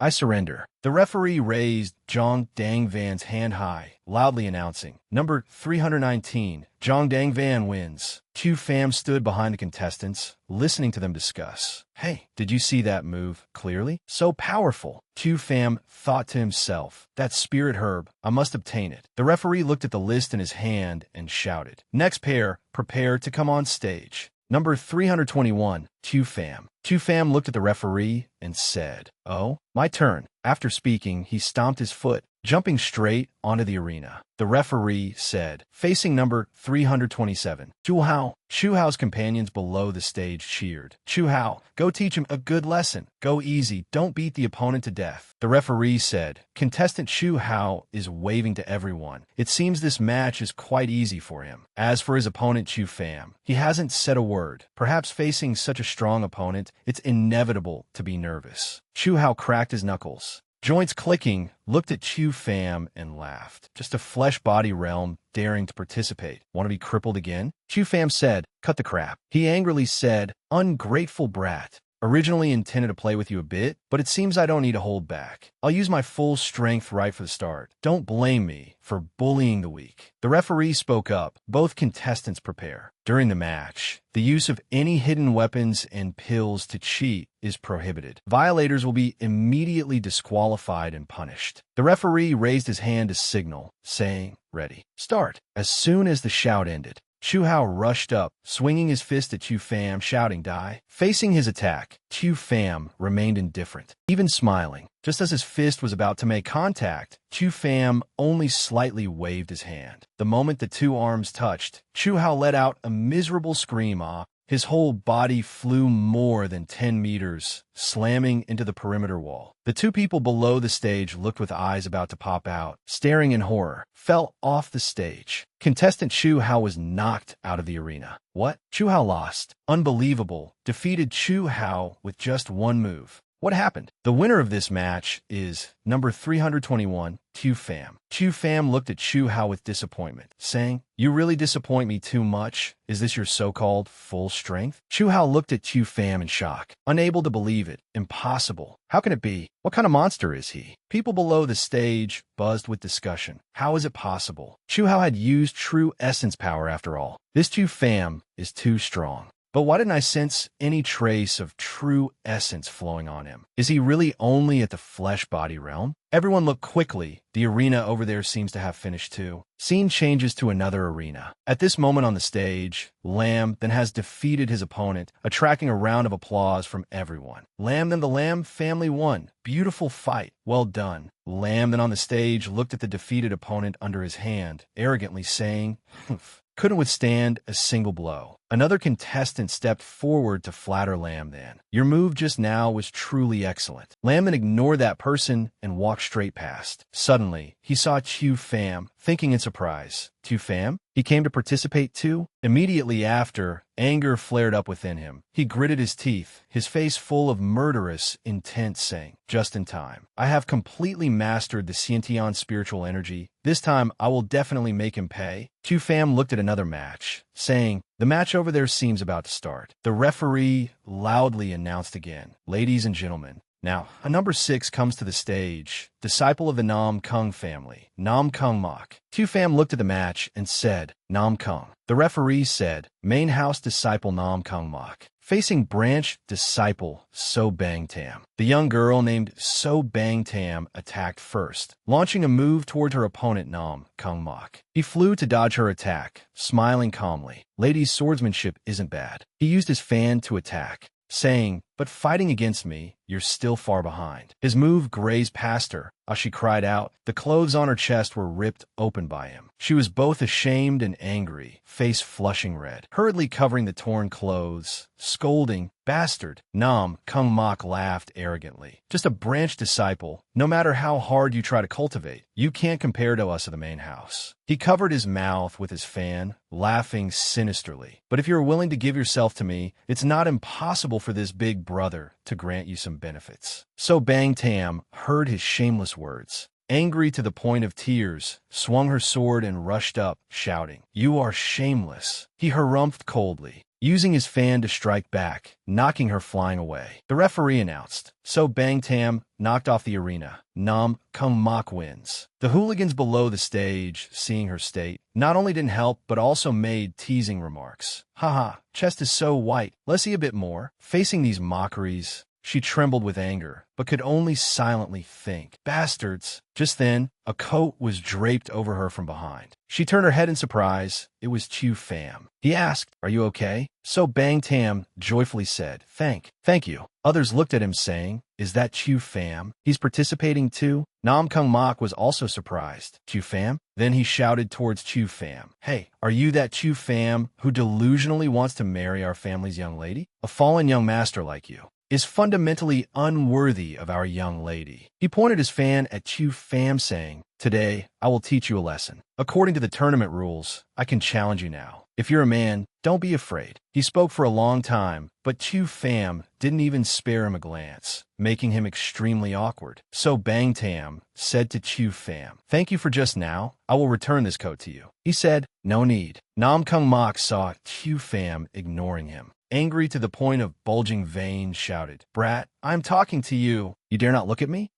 I surrender. The referee raised Zhang Dangvan's hand high, loudly announcing, Number 319, Zhang Dangvan wins. Chu Fam stood behind the contestants, listening to them discuss. Hey, did you see that move clearly? So powerful. Chu Fam thought to himself, that spirit herb, I must obtain it. The referee looked at the list in his hand and shouted, Next pair, prepare to come on stage. Number 321, Chu Fam. Chu Fam looked at the referee and said, Oh, my turn. After speaking, he stomped his foot, jumping straight onto the arena. The referee said, facing number 327, Chu Hao. Chu Hao's companions below the stage cheered. Chu Hao, go teach him a good lesson. Go easy, don't beat the opponent to death. The referee said, Contestant Chu Hao is waving to everyone. It seems this match is quite easy for him. As for his opponent Chu Fam, he hasn't said a word. Perhaps facing such a strong opponent, it's inevitable to be nervous. Chu Hao cracked his knuckles. Joints clicking, looked at Chu Fam and laughed. Just a flesh-body realm daring to participate. Want to be crippled again? Chu Fam said, Cut the crap. He angrily said, Ungrateful brat. Originally intended to play with you a bit, but it seems I don't need to hold back. I'll use my full strength right for the start. Don't blame me for bullying the weak. The referee spoke up. Both contestants prepare. During the match, the use of any hidden weapons and pills to cheat is prohibited. Violators will be immediately disqualified and punished. The referee raised his hand to signal, saying, Ready, start. As soon as the shout ended, Chu Hao rushed up, swinging his fist at Chu Fam, shouting, Die. Facing his attack, Chu Fam remained indifferent, even smiling. Just as his fist was about to make contact, Chu Fam only slightly waved his hand. The moment the two arms touched, Chu Hao let out a miserable scream. His whole body flew more than 10 meters, slamming into the perimeter wall. The two people below the stage looked with eyes about to pop out, staring in horror, fell off the stage. Contestant Chu Hao was knocked out of the arena. What? Chu Hao lost. Unbelievable. Defeated Chu Hao with just one move. What happened? The winner of this match is number 321, Chu Fam. Chu Fam looked at Chu Hao with disappointment, saying, You really disappoint me too much. Is this your so-called full strength? Chu Hao looked at Chu Fam in shock, unable to believe it. Impossible. How can it be? What kind of monster is he? People below the stage buzzed with discussion. How is it possible? Chu Hao had used true essence power after all. This Chu Fam is too strong. But why didn't I sense any trace of true essence flowing on him? Is he really only at the flesh-body realm? Everyone looked quickly. The arena over there seems to have finished too. Scene changes to another arena. At this moment on the stage, Lamb then has defeated his opponent, attracting a round of applause from everyone. Lamb then the Lamb family won. Beautiful fight. Well done. Lamb then on the stage looked at the defeated opponent under his hand, arrogantly saying, "Humph." Couldn't withstand a single blow. Another contestant stepped forward to flatter Lamb then. Your move just now was truly excellent. Lamb then ignored that person and walked straight past. Suddenly, he saw Chu Pham, thinking in surprise. Chu Pham? He came to participate too? Immediately after, anger flared up within him. He gritted his teeth, his face full of murderous intent, saying, "Just in time. I have completely mastered the Xiantian spiritual energy. This time, I will definitely make him pay." Chu Pham looked at another match, saying, "The match over there seems about to start." The referee loudly announced again, "Ladies and gentlemen, now, a number 6 comes to the stage, disciple of the Nam Kung family, Nam Kung Mok." Chu Pham looked at the match and said, "Nam Kung." The referee said, "Main house disciple Nam Kung Mok." Facing branch disciple So Bang Tam. The young girl named So Bang Tam attacked first, launching a move toward her opponent Nam Kung Mok. He flew to dodge her attack, smiling calmly. Lady's swordsmanship isn't bad. He used his fan to attack, saying, "But fighting against me, you're still far behind." His move grazed past her. As she cried out, the clothes on her chest were ripped open by him. She was both ashamed and angry, face flushing red, hurriedly covering the torn clothes, scolding, "Bastard!" Nam Kung Mok laughed arrogantly. "Just a branch disciple. No matter how hard you try to cultivate, you can't compare to us of the main house." He covered his mouth with his fan, laughing sinisterly. "But if you're willing to give yourself to me, it's not impossible for this big brother to grant you some benefits." So Bang Tam heard his shameless words. Angry to the point of tears, swung her sword and rushed up, shouting, "You are shameless." He harumphed coldly, using his fan to strike back, knocking her flying away. The referee announced, "So Bang Tam knocked off the arena. Nam Kung Mok wins." The hooligans below the stage, seeing her state, not only didn't help, but also made teasing remarks. "Haha, chest is so white. Let's see a bit more." Facing these mockeries, she trembled with anger, but could only silently think, "Bastards." Just then, a coat was draped over her from behind. She turned her head in surprise. It was Chu Pham. He asked, "Are you okay?" So Bang Tam joyfully said, Thank you." Others looked at him saying, "Is that Chu Pham? He's participating too?" Nam Kung Mok was also surprised. "Chu Pham?" Then he shouted towards Chu Pham, "Hey, are you that Chu Pham who delusionally wants to marry our family's young lady? A fallen young master like you is fundamentally unworthy of our young lady." He pointed his fan at Chu Pham, saying, "Today, I will teach you a lesson. According to the tournament rules, I can challenge you now. If you're a man, don't be afraid." He spoke for a long time, but Chu Pham didn't even spare him a glance, making him extremely awkward. So Bang Tam said to Chu Pham, "Thank you for just now. I will return this coat to you." He said, "No need." Nam Kung Mok saw Chu Pham ignoring him. Angry to the point of bulging veins, shouted, "Brat, I'm talking to you. You dare not look at me?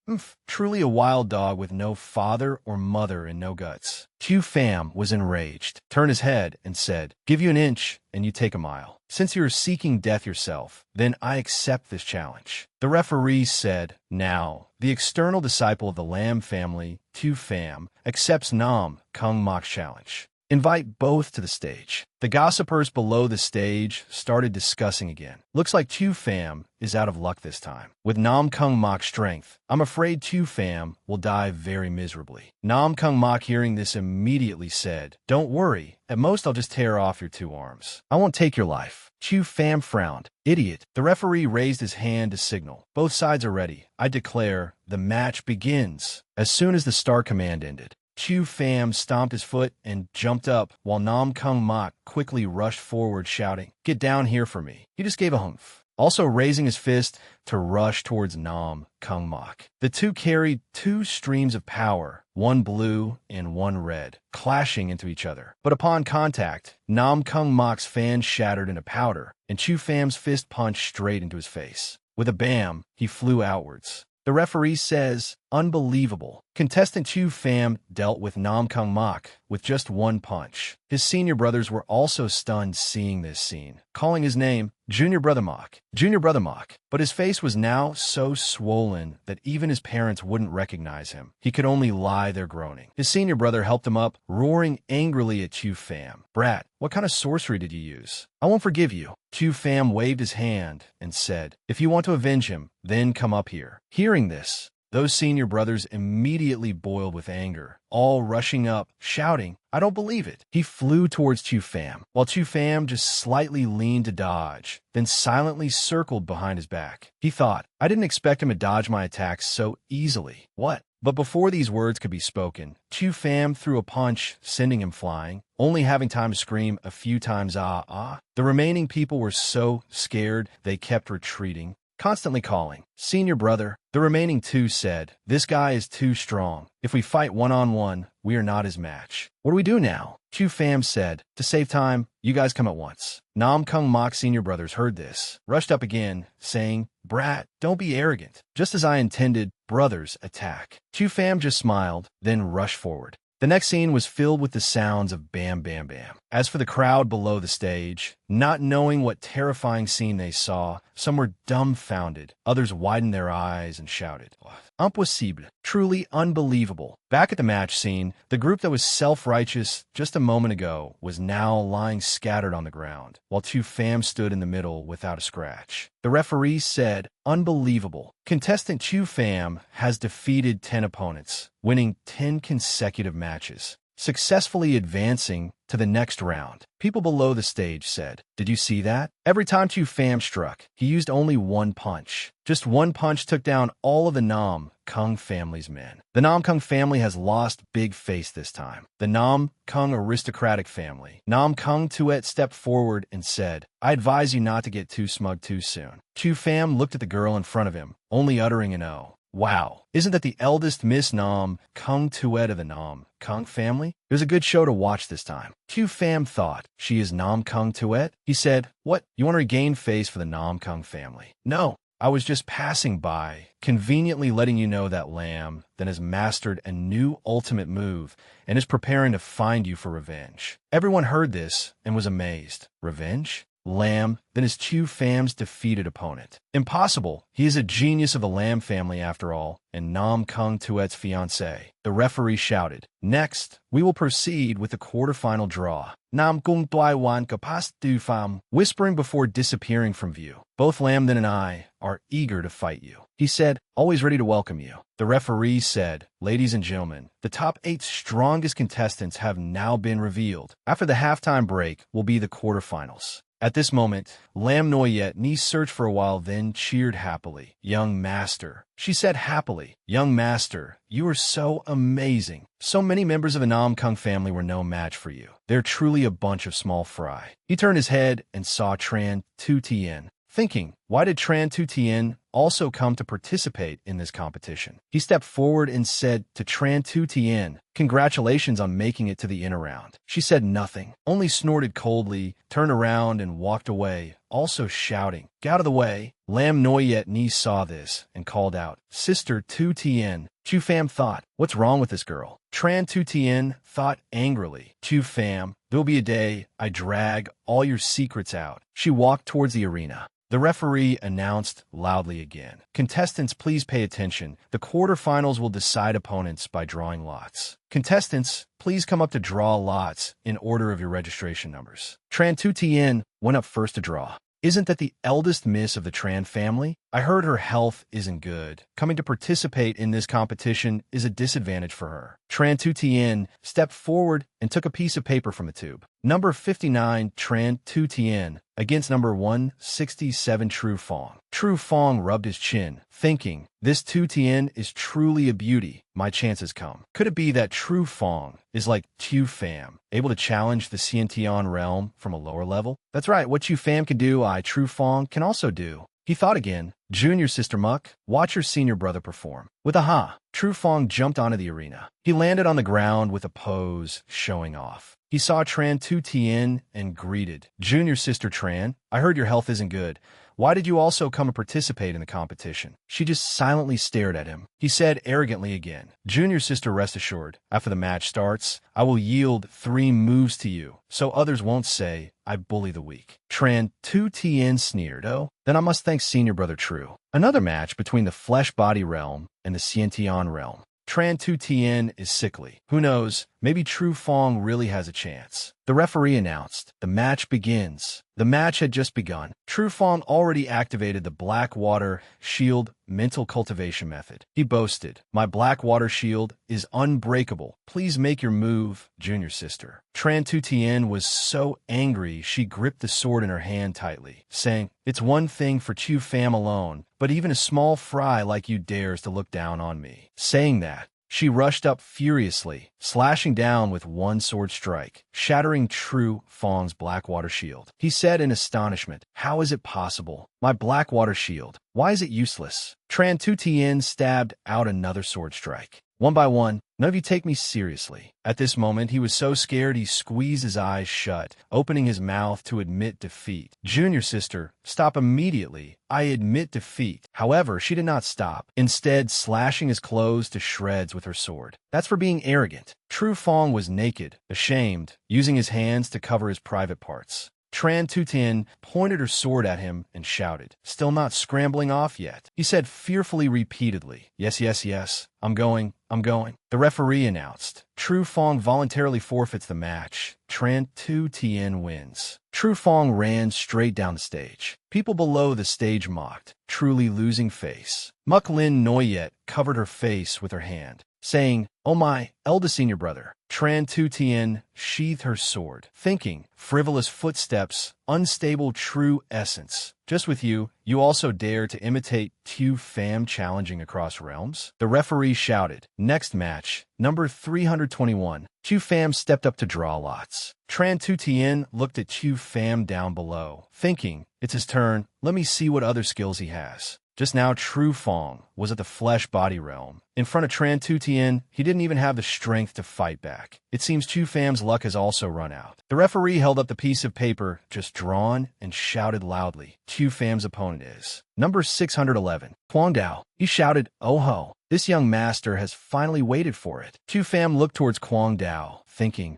Truly a wild dog with no father or mother and no guts." Chu Pham was enraged, turned his head, and said, "Give you an inch, and you take a mile. Since you are seeking death yourself, then I accept this challenge." The referee said, "Now, the external disciple of the Lam family, Chu Pham, accepts Nam Kung Mok's challenge. Invite both to the stage." The gossipers below the stage started discussing again. "Looks like Chu Pham is out of luck this time. With Nam Kung Mok's strength, I'm afraid Chu Pham will die very miserably." Nam Kung Mok, hearing this, immediately said, "Don't worry. At most, I'll just tear off your 2 arms. I won't take your life." Chu Pham frowned. "Idiot." The referee raised his hand to signal. "Both sides are ready. I declare the match begins." As soon as the star command ended, Chu Pham stomped his foot and jumped up, while Nam Kung Mok quickly rushed forward, shouting, "Get down here for me." He just gave a humph, also raising his fist to rush towards Nam Kung Mok. The two carried 2 streams of power, one blue and one red, clashing into each other. But upon contact, Nam Kung Mok's fan shattered into powder, and Chu Pham's fist punched straight into his face. With a bam, he flew outwards. The referee says, unbelievable. Contestant Chu Pham dealt with Nam Kung Mak with just one punch. His senior brothers were also stunned seeing this scene, calling his name Junior Brother Mak. Junior Brother Mak. But his face was now so swollen that even his parents wouldn't recognize him. He could only lie there groaning. His senior brother helped him up, roaring angrily at Chu Pham. Brat, what kind of sorcery did you use? I won't forgive you. Chu Pham waved his hand and said, if you want to avenge him, then come up here. Hearing this, those senior brothers immediately boiled with anger, all rushing up, shouting, I don't believe it. He flew towards Chu Pham, while Chu Pham just slightly leaned to dodge, then silently circled behind his back. He thought, I didn't expect him to dodge my attacks so easily. What? But before these words could be spoken, Chu Pham threw a punch, sending him flying, only having time to scream a few times, ah, ah. The remaining people were so scared they kept retreating, constantly calling, Senior brother. The remaining two said, this guy is too strong. If we fight one-on-one, we are not his match. What do we do now? Chu Pham said, to save time, you guys come at once. Nam Kung Mak senior brothers heard this, rushed up again, saying, brat, don't be arrogant. Just as I intended, brothers attack. Chu Pham just smiled, then rushed forward. The next scene was filled with the sounds of bam, bam, bam. As for the crowd below the stage, not knowing what terrifying scene they saw, some were dumbfounded, others widened their eyes and shouted, impossible, truly unbelievable. Back at the match scene, the group that was self-righteous just a moment ago was now lying scattered on the ground, while Chu Pham stood in the middle without a scratch. The referee said, unbelievable. Contestant Chu Pham has defeated 10 opponents, winning 10 consecutive matches, successfully advancing to the next round. People below the stage said, did you see that? Every time Chu Pham struck, he used only one punch. Just one punch took down all of the Nam Kung family's men. The Nam Kung family has lost big face this time. The Nam Kung aristocratic family. Nam Kung Tuet stepped forward and said, I advise you not to get too smug too soon. Chu Pham looked at the girl in front of him, only uttering an O. Wow, isn't that the eldest Miss Nam Kung Tuet of the Nam Kung family? It was a good show to watch this time. Chu Pham thought, she is Nam Kung Tuet? He said, what, you want to regain face for the Nam Kung family? No, I was just passing by, conveniently letting you know that Lam then has mastered a new ultimate move and is preparing to find you for revenge. Everyone heard this and was amazed. Revenge? Lam, then is Chu Pham's defeated opponent. Impossible. He is a genius of the Lam family after all, and Nam Kung Tuet's fiancé. The referee shouted, next, we will proceed with the quarterfinal draw. Nam Kung Tuai Wan Kapas Du Pham, whispering before disappearing from view. Both Lam then and I are eager to fight you. He said, always ready to welcome you. The referee said, ladies and gentlemen, the top 8 strongest contestants have now been revealed. After the halftime break will be the quarterfinals. At this moment, Lam Noyet Ni searched for a while, then cheered happily. Young master. She said happily, young master, you are so amazing. So many members of the Nam Kung family were no match for you. They're truly a bunch of small fry. He turned his head and saw Tran Tu Tien, thinking, why did Tran Tu Tien also come to participate in this competition? He stepped forward and said to Tran Tu Tien, congratulations on making it to the inner round. She said nothing, only snorted coldly, turned around and walked away, also shouting, get out of the way. Lam Noyet Ni saw this and called out, Sister Tu Tien. Chu Pham thought, what's wrong with this girl? Tran Tu Tien thought angrily, Chu Pham, there'll be a day I drag all your secrets out. She walked towards the arena. The referee announced loudly again, contestants, please pay attention. The quarterfinals will decide opponents by drawing lots. Contestants, please come up to draw lots in order of your registration numbers. Tran Tu Tien went up first to draw. Isn't that the eldest miss of the Tran family? I heard her health isn't good. Coming to participate in this competition is a disadvantage for her. Tran Tu Tien stepped forward and took a piece of paper from a tube. Number 59, Tran Tu Tien, against number 167, Tru Fong. Tru Fong rubbed his chin, thinking, this Tu Tien is truly a beauty. My chance has come. Could it be that Tru Fong is like Chu Pham, able to challenge the Xiantian realm from a lower level? That's right, what Chu Pham can do, Tru Fong can also do. He thought again, Junior Sister Muck, watch your senior brother perform. With a ha, Tru Fong jumped onto the arena. He landed on the ground with a pose, showing off. he saw Tran Tu Tien and greeted, "Junior Sister Tran, I heard your health isn't good. Why did you also come and participate in the competition?" She just silently stared at him. He said arrogantly again, "Junior Sister, rest assured, after the match starts, I will yield 3 moves to you, so others won't say I bully the weak." Tran Tu Tien sneered, "Oh, then I must thank Senior Brother True." Another match between the Flesh Body Realm and the Xiantian Realm. Tran Tu Tien is sickly. Who knows, maybe True Fong really has a chance. The referee announced, "The match begins." The match had just begun. True Fong already activated the Black Water Shield mental cultivation method. He boasted, "My Black Water Shield is unbreakable. Please make your move, Junior Sister." Tran Tu Tien was so angry she gripped the sword in her hand tightly, saying, "It's one thing for Chu Fam alone, but even a small fry like you dares to look down on me." Saying that, she rushed up furiously, slashing down with one sword strike, shattering True Fong's Blackwater Shield. He said in astonishment, "How is it possible? My Blackwater Shield, why is it useless?" Tran Tu Tien stabbed out another sword strike. One by one, none of you take me seriously. At this moment, he was so scared he squeezed his eyes shut, opening his mouth to admit defeat. "Junior Sister, stop immediately. I admit defeat." However, she did not stop, instead slashing his clothes to shreds with her sword. "That's for being arrogant." True Fong was naked, ashamed, using his hands to cover his private parts. Tran Tu Tien pointed her sword at him and shouted, "Still not scrambling off yet?" He said fearfully repeatedly, "Yes, yes, yes. I'm going. The referee announced, "True Fong voluntarily forfeits the match. Tran Tu Tien wins." True Fong ran straight down the stage. People below the stage mocked, truly losing face. Muk Lin Noyet covered her face with her hand, saying, "Oh my, eldest senior brother." Tran Tu Tien sheathed her sword, thinking, frivolous footsteps, unstable true essence. Just with you, you also dare to imitate Tu Fam challenging across realms? The referee shouted, "Next match, number 321. Tu Fam stepped up to draw lots." Tran Tu Tien looked at Tu Fam down below, thinking, it's his turn, let me see what other skills he has. Just now, True Fong was at the Flesh Body Realm. In front of Tran Tu Tien, he didn't even have the strength to fight back. It seems Chu Fam's luck has also run out. The referee held up the piece of paper just drawn and shouted loudly, "Chu Fam's opponent is number 611, Kwang Dao." He shouted, "Oh ho, this young master has finally waited for it." Chu Fam looked towards Kwang Dao, thinking,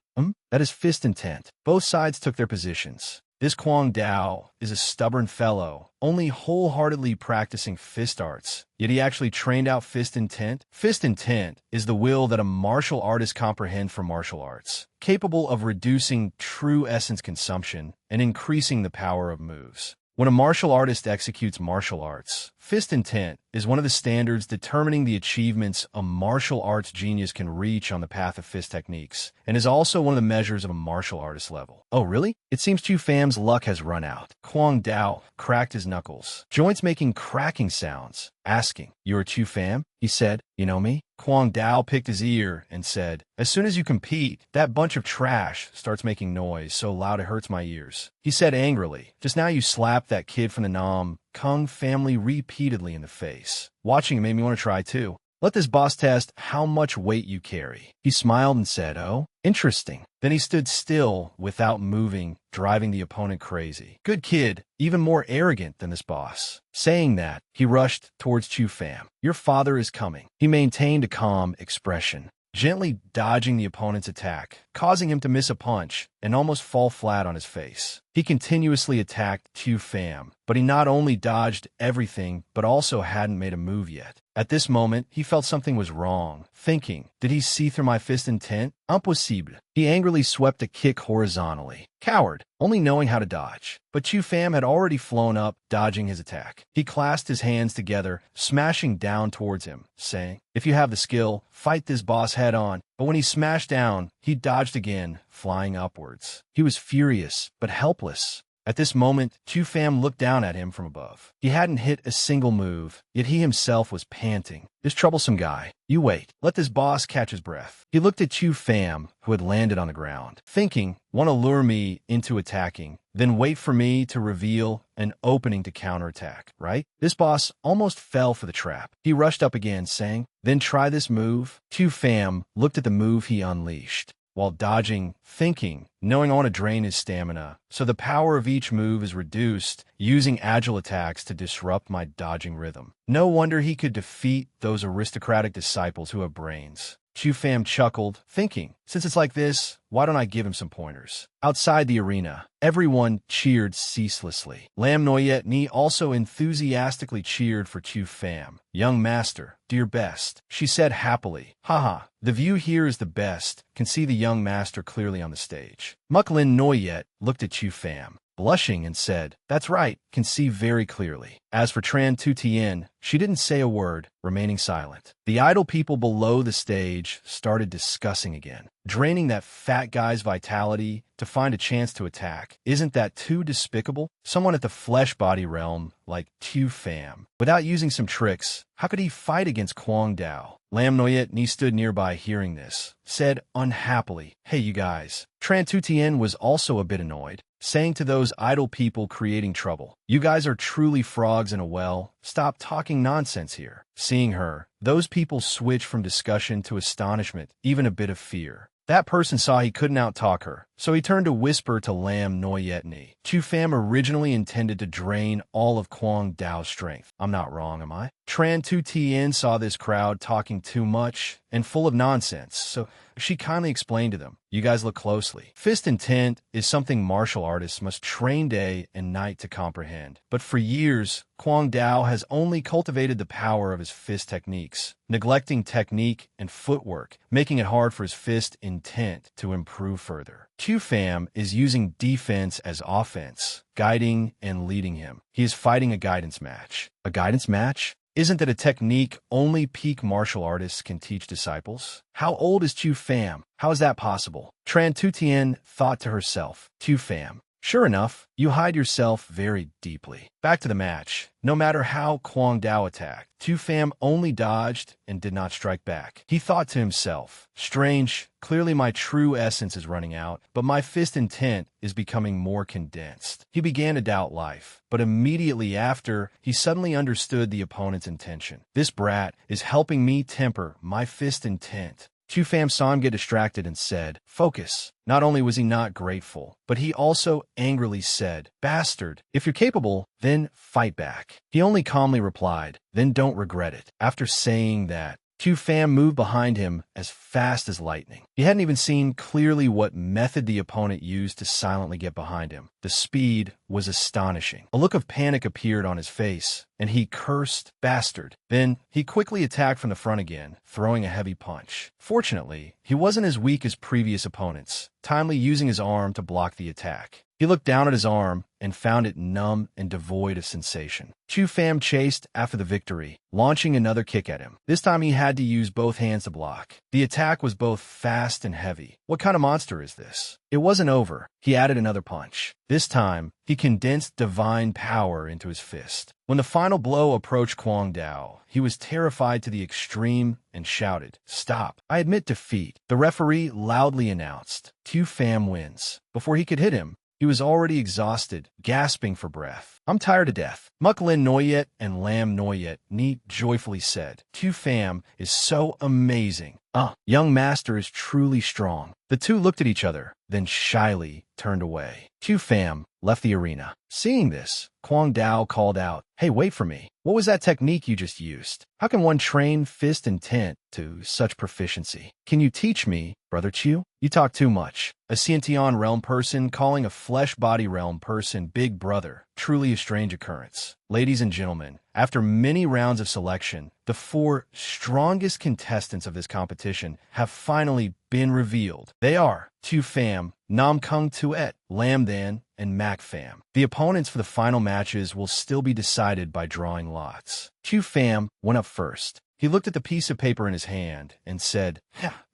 that is fist intent. Both sides took their positions. This Kwang Dao is a stubborn fellow, only wholeheartedly practicing fist arts, yet he actually trained out fist intent. Fist intent is the will that a martial artist comprehend for martial arts, capable of reducing true essence consumption and increasing the power of moves. When a martial artist executes martial arts, fist intent is one of the standards determining the achievements a martial arts genius can reach on the path of fist techniques, and is also one of the measures of a martial artist level. Oh, really? It seems Chu Fam's luck has run out. Kwang Dao cracked his knuckles, joints making cracking sounds, asking, "You're a Chu Fam?" He said, "You know me?" Kwang Dao picked his ear and said, "As soon as you compete, that bunch of trash starts making noise so loud it hurts my ears." He said angrily, "Just now you slapped that kid from the Nam Kung family repeatedly in the face. Watching it made me want to try too. Let this boss test how much weight you carry." He smiled and said, "Oh, interesting." Then he stood still without moving, driving the opponent crazy. "Good kid, even more arrogant than this boss." Saying that, he rushed towards Chu Fam. "Your father is coming." He maintained a calm expression, gently dodging the opponent's attack, causing him to miss a punch and almost fall flat on his face. He continuously attacked Tu Fam, but he not only dodged everything, but also hadn't made a move yet. At this moment, he felt something was wrong, thinking, did he see through my fist intent? Impossible. He angrily swept a kick horizontally. Coward, only knowing how to dodge. But Tu Fam had already flown up, dodging his attack. He clasped his hands together, smashing down towards him, saying, "If you have the skill, fight this boss head on." But when he smashed down, he dodged again, flying upwards. He was furious, but helpless. At this moment, Tu Fam looked down at him from above. He hadn't hit a single move, yet he himself was panting. This troublesome guy. You wait. Let this boss catch his breath. He looked at Tu Fam, who had landed on the ground, thinking, want to lure me into attacking, then wait for me to reveal an opening to counterattack, right? This boss almost fell for the trap. He rushed up again, saying, then try this move. Tu Fam looked at the move he unleashed. while dodging, thinking, knowing I want to drain his stamina, so the power of each move is reduced, using agile attacks to disrupt my dodging rhythm. No wonder he could defeat those aristocratic disciples who have brains. Chu-Fam chuckled, thinking, since it's like this, why don't I give him some pointers? Outside the arena, everyone cheered ceaselessly. Lam Noyet Ni also enthusiastically cheered for Chu-Fam. Young master, do your best, she said happily. Haha, the view here is the best, can see the young master clearly on the stage. Muklin Noyet looked at Chu-Fam, blushing, and said, that's right, can see very clearly. As for Tran Tu Tien, she didn't say a word, remaining silent. The idle people below the stage started discussing again, draining that fat guy's vitality to find a chance to attack. Isn't that too despicable? Someone at the flesh body realm like Chu-Fam. Without using some tricks, how could he fight against Kwang Dao? Lam Noyet Ni stood nearby hearing this, said unhappily, hey you guys. Tran Tu Tien was also a bit annoyed, saying to those idle people creating trouble, you guys are truly frogs in a well, stop talking nonsense here. Seeing her, those people switched from discussion to astonishment, even a bit of fear. That person saw he couldn't outtalk her, so he turned to whisper to Lam Noyet Ni. Chu-Fam originally intended to drain all of Kwang Dao's strength. I'm not wrong, am I? Tran Tu Tien saw this crowd talking too much and full of nonsense, so she kindly explained to them, you guys look closely. Fist intent is something martial artists must train day and night to comprehend. But for years, Kwang Dao has only cultivated the power of his fist techniques, neglecting technique and footwork, making it hard for his fist intent to improve further. Chu-Fam is using defense as offense, guiding and leading him. He is fighting a guidance match. A guidance match? Isn't that a technique only peak martial artists can teach disciples? How old is Chu-Fam? How is that possible? Tran Tu Tien thought to herself, Chu-Fam, sure enough, you hide yourself very deeply. Back to the match. No matter how Kwang Dao attacked, Chu-Fam only dodged and did not strike back. He thought to himself, strange, clearly my true essence is running out, but my fist intent is becoming more condensed. He began to doubt life, but immediately after, he suddenly understood the opponent's intention. This brat is helping me temper my fist intent. Chu-Fam saw him get distracted and said, focus. Not only was he not grateful, but he also angrily said, bastard, if you're capable, then fight back. He only calmly replied, then don't regret it. After saying that, Chu-Fam moved behind him as fast as lightning. He hadn't even seen clearly what method the opponent used to silently get behind him. The speed was astonishing. A look of panic appeared on his face, and he cursed, bastard. Then, he quickly attacked from the front again, throwing a heavy punch. Fortunately, he wasn't as weak as previous opponents, timely using his arm to block the attack. He looked down at his arm and found it numb and devoid of sensation. Chu-Fam chased after the victory, launching another kick at him. This time he had to use both hands to block. The attack was both fast and heavy. What kind of monster is this? It wasn't over. He added another punch. This time, he condensed divine power into his fist. When the final blow approached Kwang Dao, he was terrified to the extreme and shouted, stop. I admit defeat. The referee loudly announced, Chu-Fam wins. Before he could hit him, he was already exhausted, gasping for breath. I'm tired to death. Muklin Noyet and Lam Noyet Ni joyfully said, Chu-Fam is so amazing. Young master is truly strong. The two looked at each other, then shyly turned away. Chu-Fam left the arena. Seeing this, Kwang Dao called out, hey, wait for me. What was that technique you just used? How can one train fist intent to such proficiency? Can you teach me, Brother Chu? You talk too much. A Xiantian realm person calling a flesh body realm person big brother. Truly a strange occurrence. Ladies and gentlemen, after many rounds of selection, the 4 strongest contestants of this competition have finally been revealed. They are Chu-Fam, Nam Kung Tuet, Lam Dan, and Mac Pham. The opponents for the final matches will still be decided by drawing lots. Chu-Fam went up first. He looked at the piece of paper in his hand and said,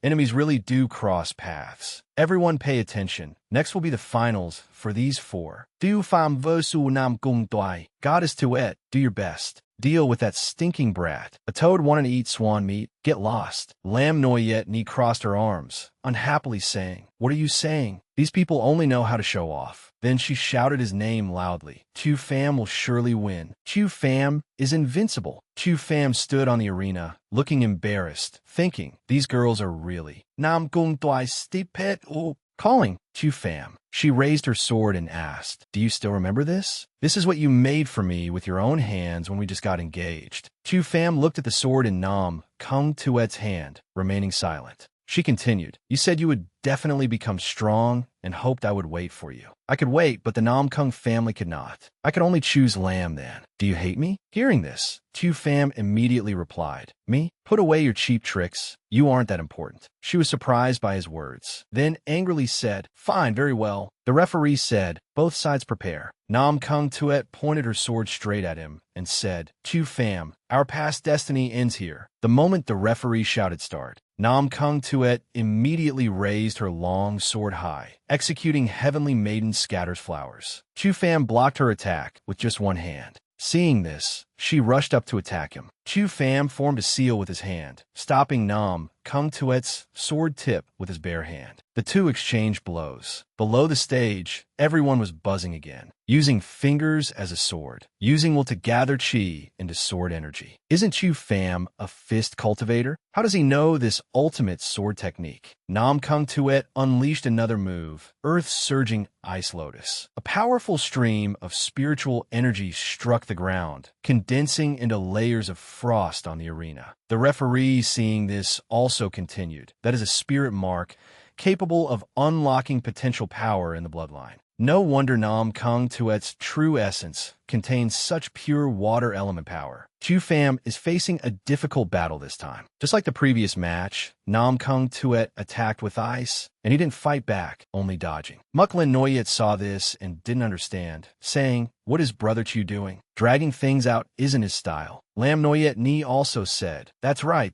enemies really do cross paths. Everyone pay attention. Next will be the finals for these 4. Du Pham versus Nam Kung Tuai. Goddess Tuet, do your best. Deal with that stinking brat. A toad wanted to eat swan meat. Get lost. Lam Noyet Ni crossed her arms, unhappily saying, "What are you saying? These people only know how to show off." Then she shouted his name loudly. Chu Pham will surely win. Chu Pham is invincible. Chu Pham stood on the arena, looking embarrassed, thinking, these girls are really Nam Gung Dwai Stipet O. Calling Chu Pham, she raised her sword and asked, "Do you still remember this? This is what you made for me with your own hands when we just got engaged." Chu Pham looked at the sword in Nam Kung Tuet's hand, remaining silent. She continued, "You said you would definitely become strong and hoped I would wait for you. I could wait, but the Nam Kung family could not. I could only choose Lam then. Do you hate me?" Hearing this, Chu Pham immediately replied, "Me? Put away your cheap tricks. You aren't that important." She was surprised by his words, then angrily said, "Fine, very well." The referee said, "Both sides prepare." Nam Kung Tuet pointed her sword straight at him and said, "Chu Pham, our past destiny ends here." The moment the referee shouted start, Nam Kung Tuet immediately raised her long sword high, executing Heavenly Maiden Scatters Flowers. Chu Pham blocked her attack with just one hand. Seeing this, she rushed up to attack him. Chu Pham formed a seal with his hand, stopping Nam Kung Tuet's sword tip with his bare hand. The two exchanged blows. Below the stage, everyone was buzzing again, using fingers as a sword, using will to gather chi into sword energy. Isn't Chu Pham a fist cultivator? How does he know this ultimate sword technique? Nam Kung Tuet unleashed another move, Earth-Surging Ice Lotus. A powerful stream of spiritual energy struck the ground, condensing into layers of frost on the arena. The referee, seeing this, also continued, "That is a spirit mark capable of unlocking potential power in the bloodline." No wonder Nam Kung Tuet's true essence contains such pure water element power. Chu Pham is facing a difficult battle this time. Just like the previous match, Nam Kung Tuet attacked with ice, and he didn't fight back, only dodging. Muklin Noyet saw this and didn't understand, saying, "What is Brother Chu doing? Dragging things out isn't his style." Lam Noyet Ni also said, That's right.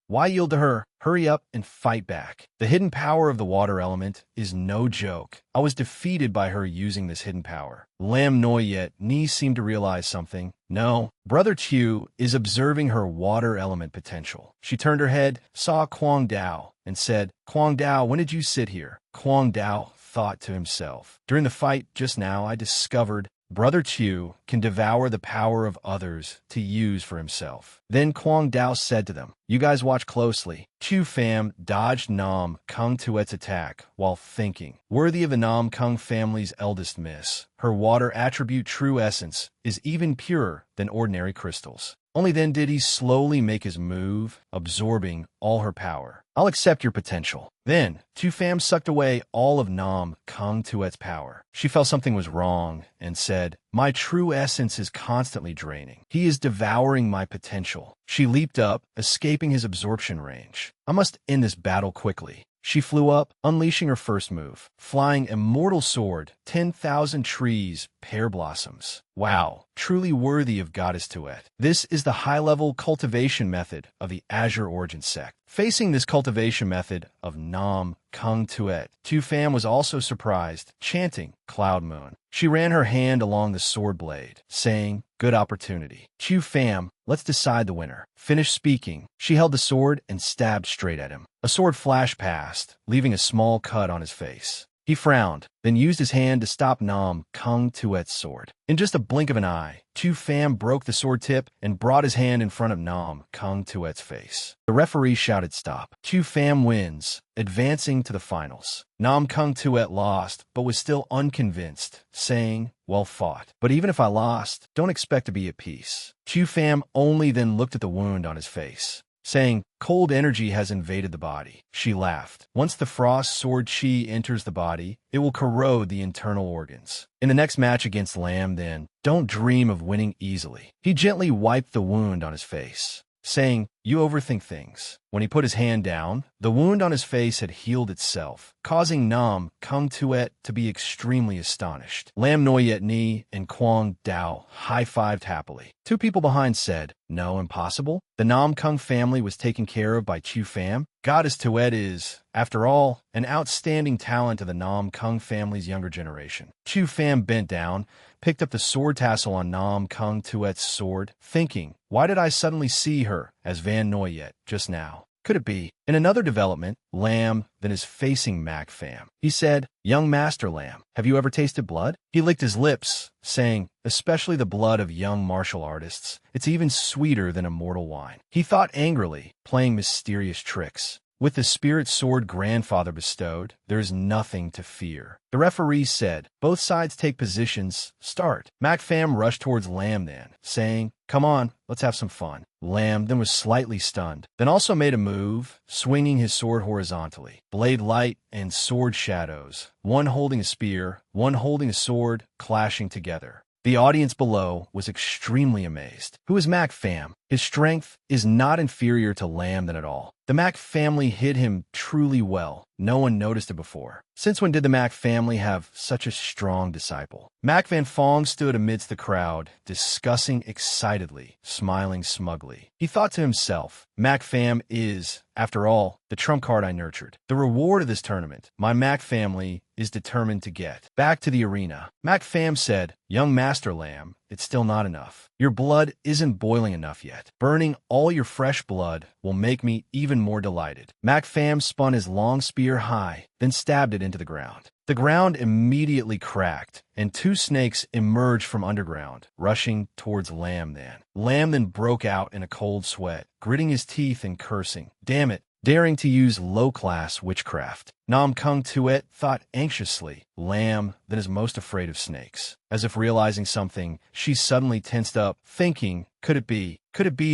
Why yield to her? Hurry up and fight back. The hidden power of the water element is no joke. I was defeated by her using this hidden power." Lam Noyet Ni seemed to realize something. No, Brother Chu is observing her water element potential. She turned her head, saw Kwang Dao, and said, "Kwang Dao, when did you sit here?" Kwang Dao thought to himself, "During the fight just now, I discovered Brother Chu can devour the power of others to use for himself." Then Kwang Dao said to them, "You guys watch closely." Chu Pham dodged Nam Kung Tuet's attack while thinking, worthy of the Nam Kung family's eldest miss. Her water attribute true essence is even purer than ordinary crystals. Only then did he slowly make his move, absorbing all her power. "I'll accept your potential." Then, Chu Pham sucked away all of Nam Kung Tuet's power. She felt something was wrong and said, "My true essence is constantly draining. He is devouring my potential." She leaped up, escaping his absorption range. "I must end this battle quickly." She flew up, unleashing her first move, flying Immortal Sword, 10,000 trees, pear blossoms. Wow, truly worthy of Goddess Tuet. This is the high-level cultivation method of the Azure Origin sect. Facing this cultivation method of Nam Kung Tuet, Chu Pham was also surprised, chanting Cloud Moon. She ran her hand along the sword blade, saying, "Good opportunity. Chu Pham, let's decide the winner." Finished speaking, she held the sword and stabbed straight at him. A sword flashed past, leaving a small cut on his face. He frowned, then used his hand to stop Nam Kung Tuet's sword. In just a blink of an eye, Chu Pham broke the sword tip and brought his hand in front of Nam Kung Tuet's face. The referee shouted stop. Chu Pham wins, advancing to the finals. Nam Kung Tuet lost, but was still unconvinced, saying, "Well fought. But even if I lost, don't expect to be at peace." Chu Pham only then looked at the wound on his face, saying, "Cold energy has invaded the body." She laughed. "Once the frost sword chi enters the body, it will corrode the internal organs. In the next match against Lam, then, don't dream of winning easily." He gently wiped the wound on his face, saying, you overthink things. When he put his hand down, the wound on his face had healed itself, causing Nam Kung Tuet to be extremely astonished. Lam Noyet Ni and Quang Dao high-fived happily. Two people behind said, "No, impossible." The Nam Kung family was taken care of by Chu Pham. Goddess Tuet is, after all, an outstanding talent of the Nam Kung family's younger generation. Chu Pham bent down, picked up the sword tassel on Nam Kung Tuet's sword, thinking, why did I suddenly see her as Van Noyet just now? Could it be? In another development, Lam then is facing Mac Pham. He said, "Young Master Lam, have you ever tasted blood?" He licked his lips, saying, "Especially the blood of young martial artists. It's even sweeter than immortal wine." He thought angrily, playing mysterious tricks. With the spirit sword grandfather bestowed, there is nothing to fear. The referee said, "Both sides take positions. Start." Mac Pham rushed towards Lam then, saying, "Come on, let's have some fun." Lam then was slightly stunned, then also made a move, swinging his sword horizontally. Blade light and sword shadows, one holding a spear, one holding a sword, clashing together. The audience below was extremely amazed. Who is Mac Pham? His strength is not inferior to Lam then at all. The Mac family hid him truly well. No one noticed it before. Since when did the Mac family have such a strong disciple? Mac Van Fong stood amidst the crowd, discussing excitedly, smiling smugly. He thought to himself, Mac Pham is, after all, the trump card I nurtured. The reward of this tournament, my Mac family is determined to get. Back to the arena. Mac Pham said, "Young Master Lam, it's still not enough. Your blood isn't boiling enough yet. Burning all your fresh blood will make me even more delighted." Mac Pham spun his long spear high, then stabbed it into the ground. The ground immediately cracked, and two snakes emerged from underground, rushing towards Lam then. Lam then broke out in a cold sweat, gritting his teeth and cursing. Damn it, daring to use low-class witchcraft. Nam Kung Tuet thought anxiously. Lam then is most afraid of snakes. As if realizing something, she suddenly tensed up, thinking, could it be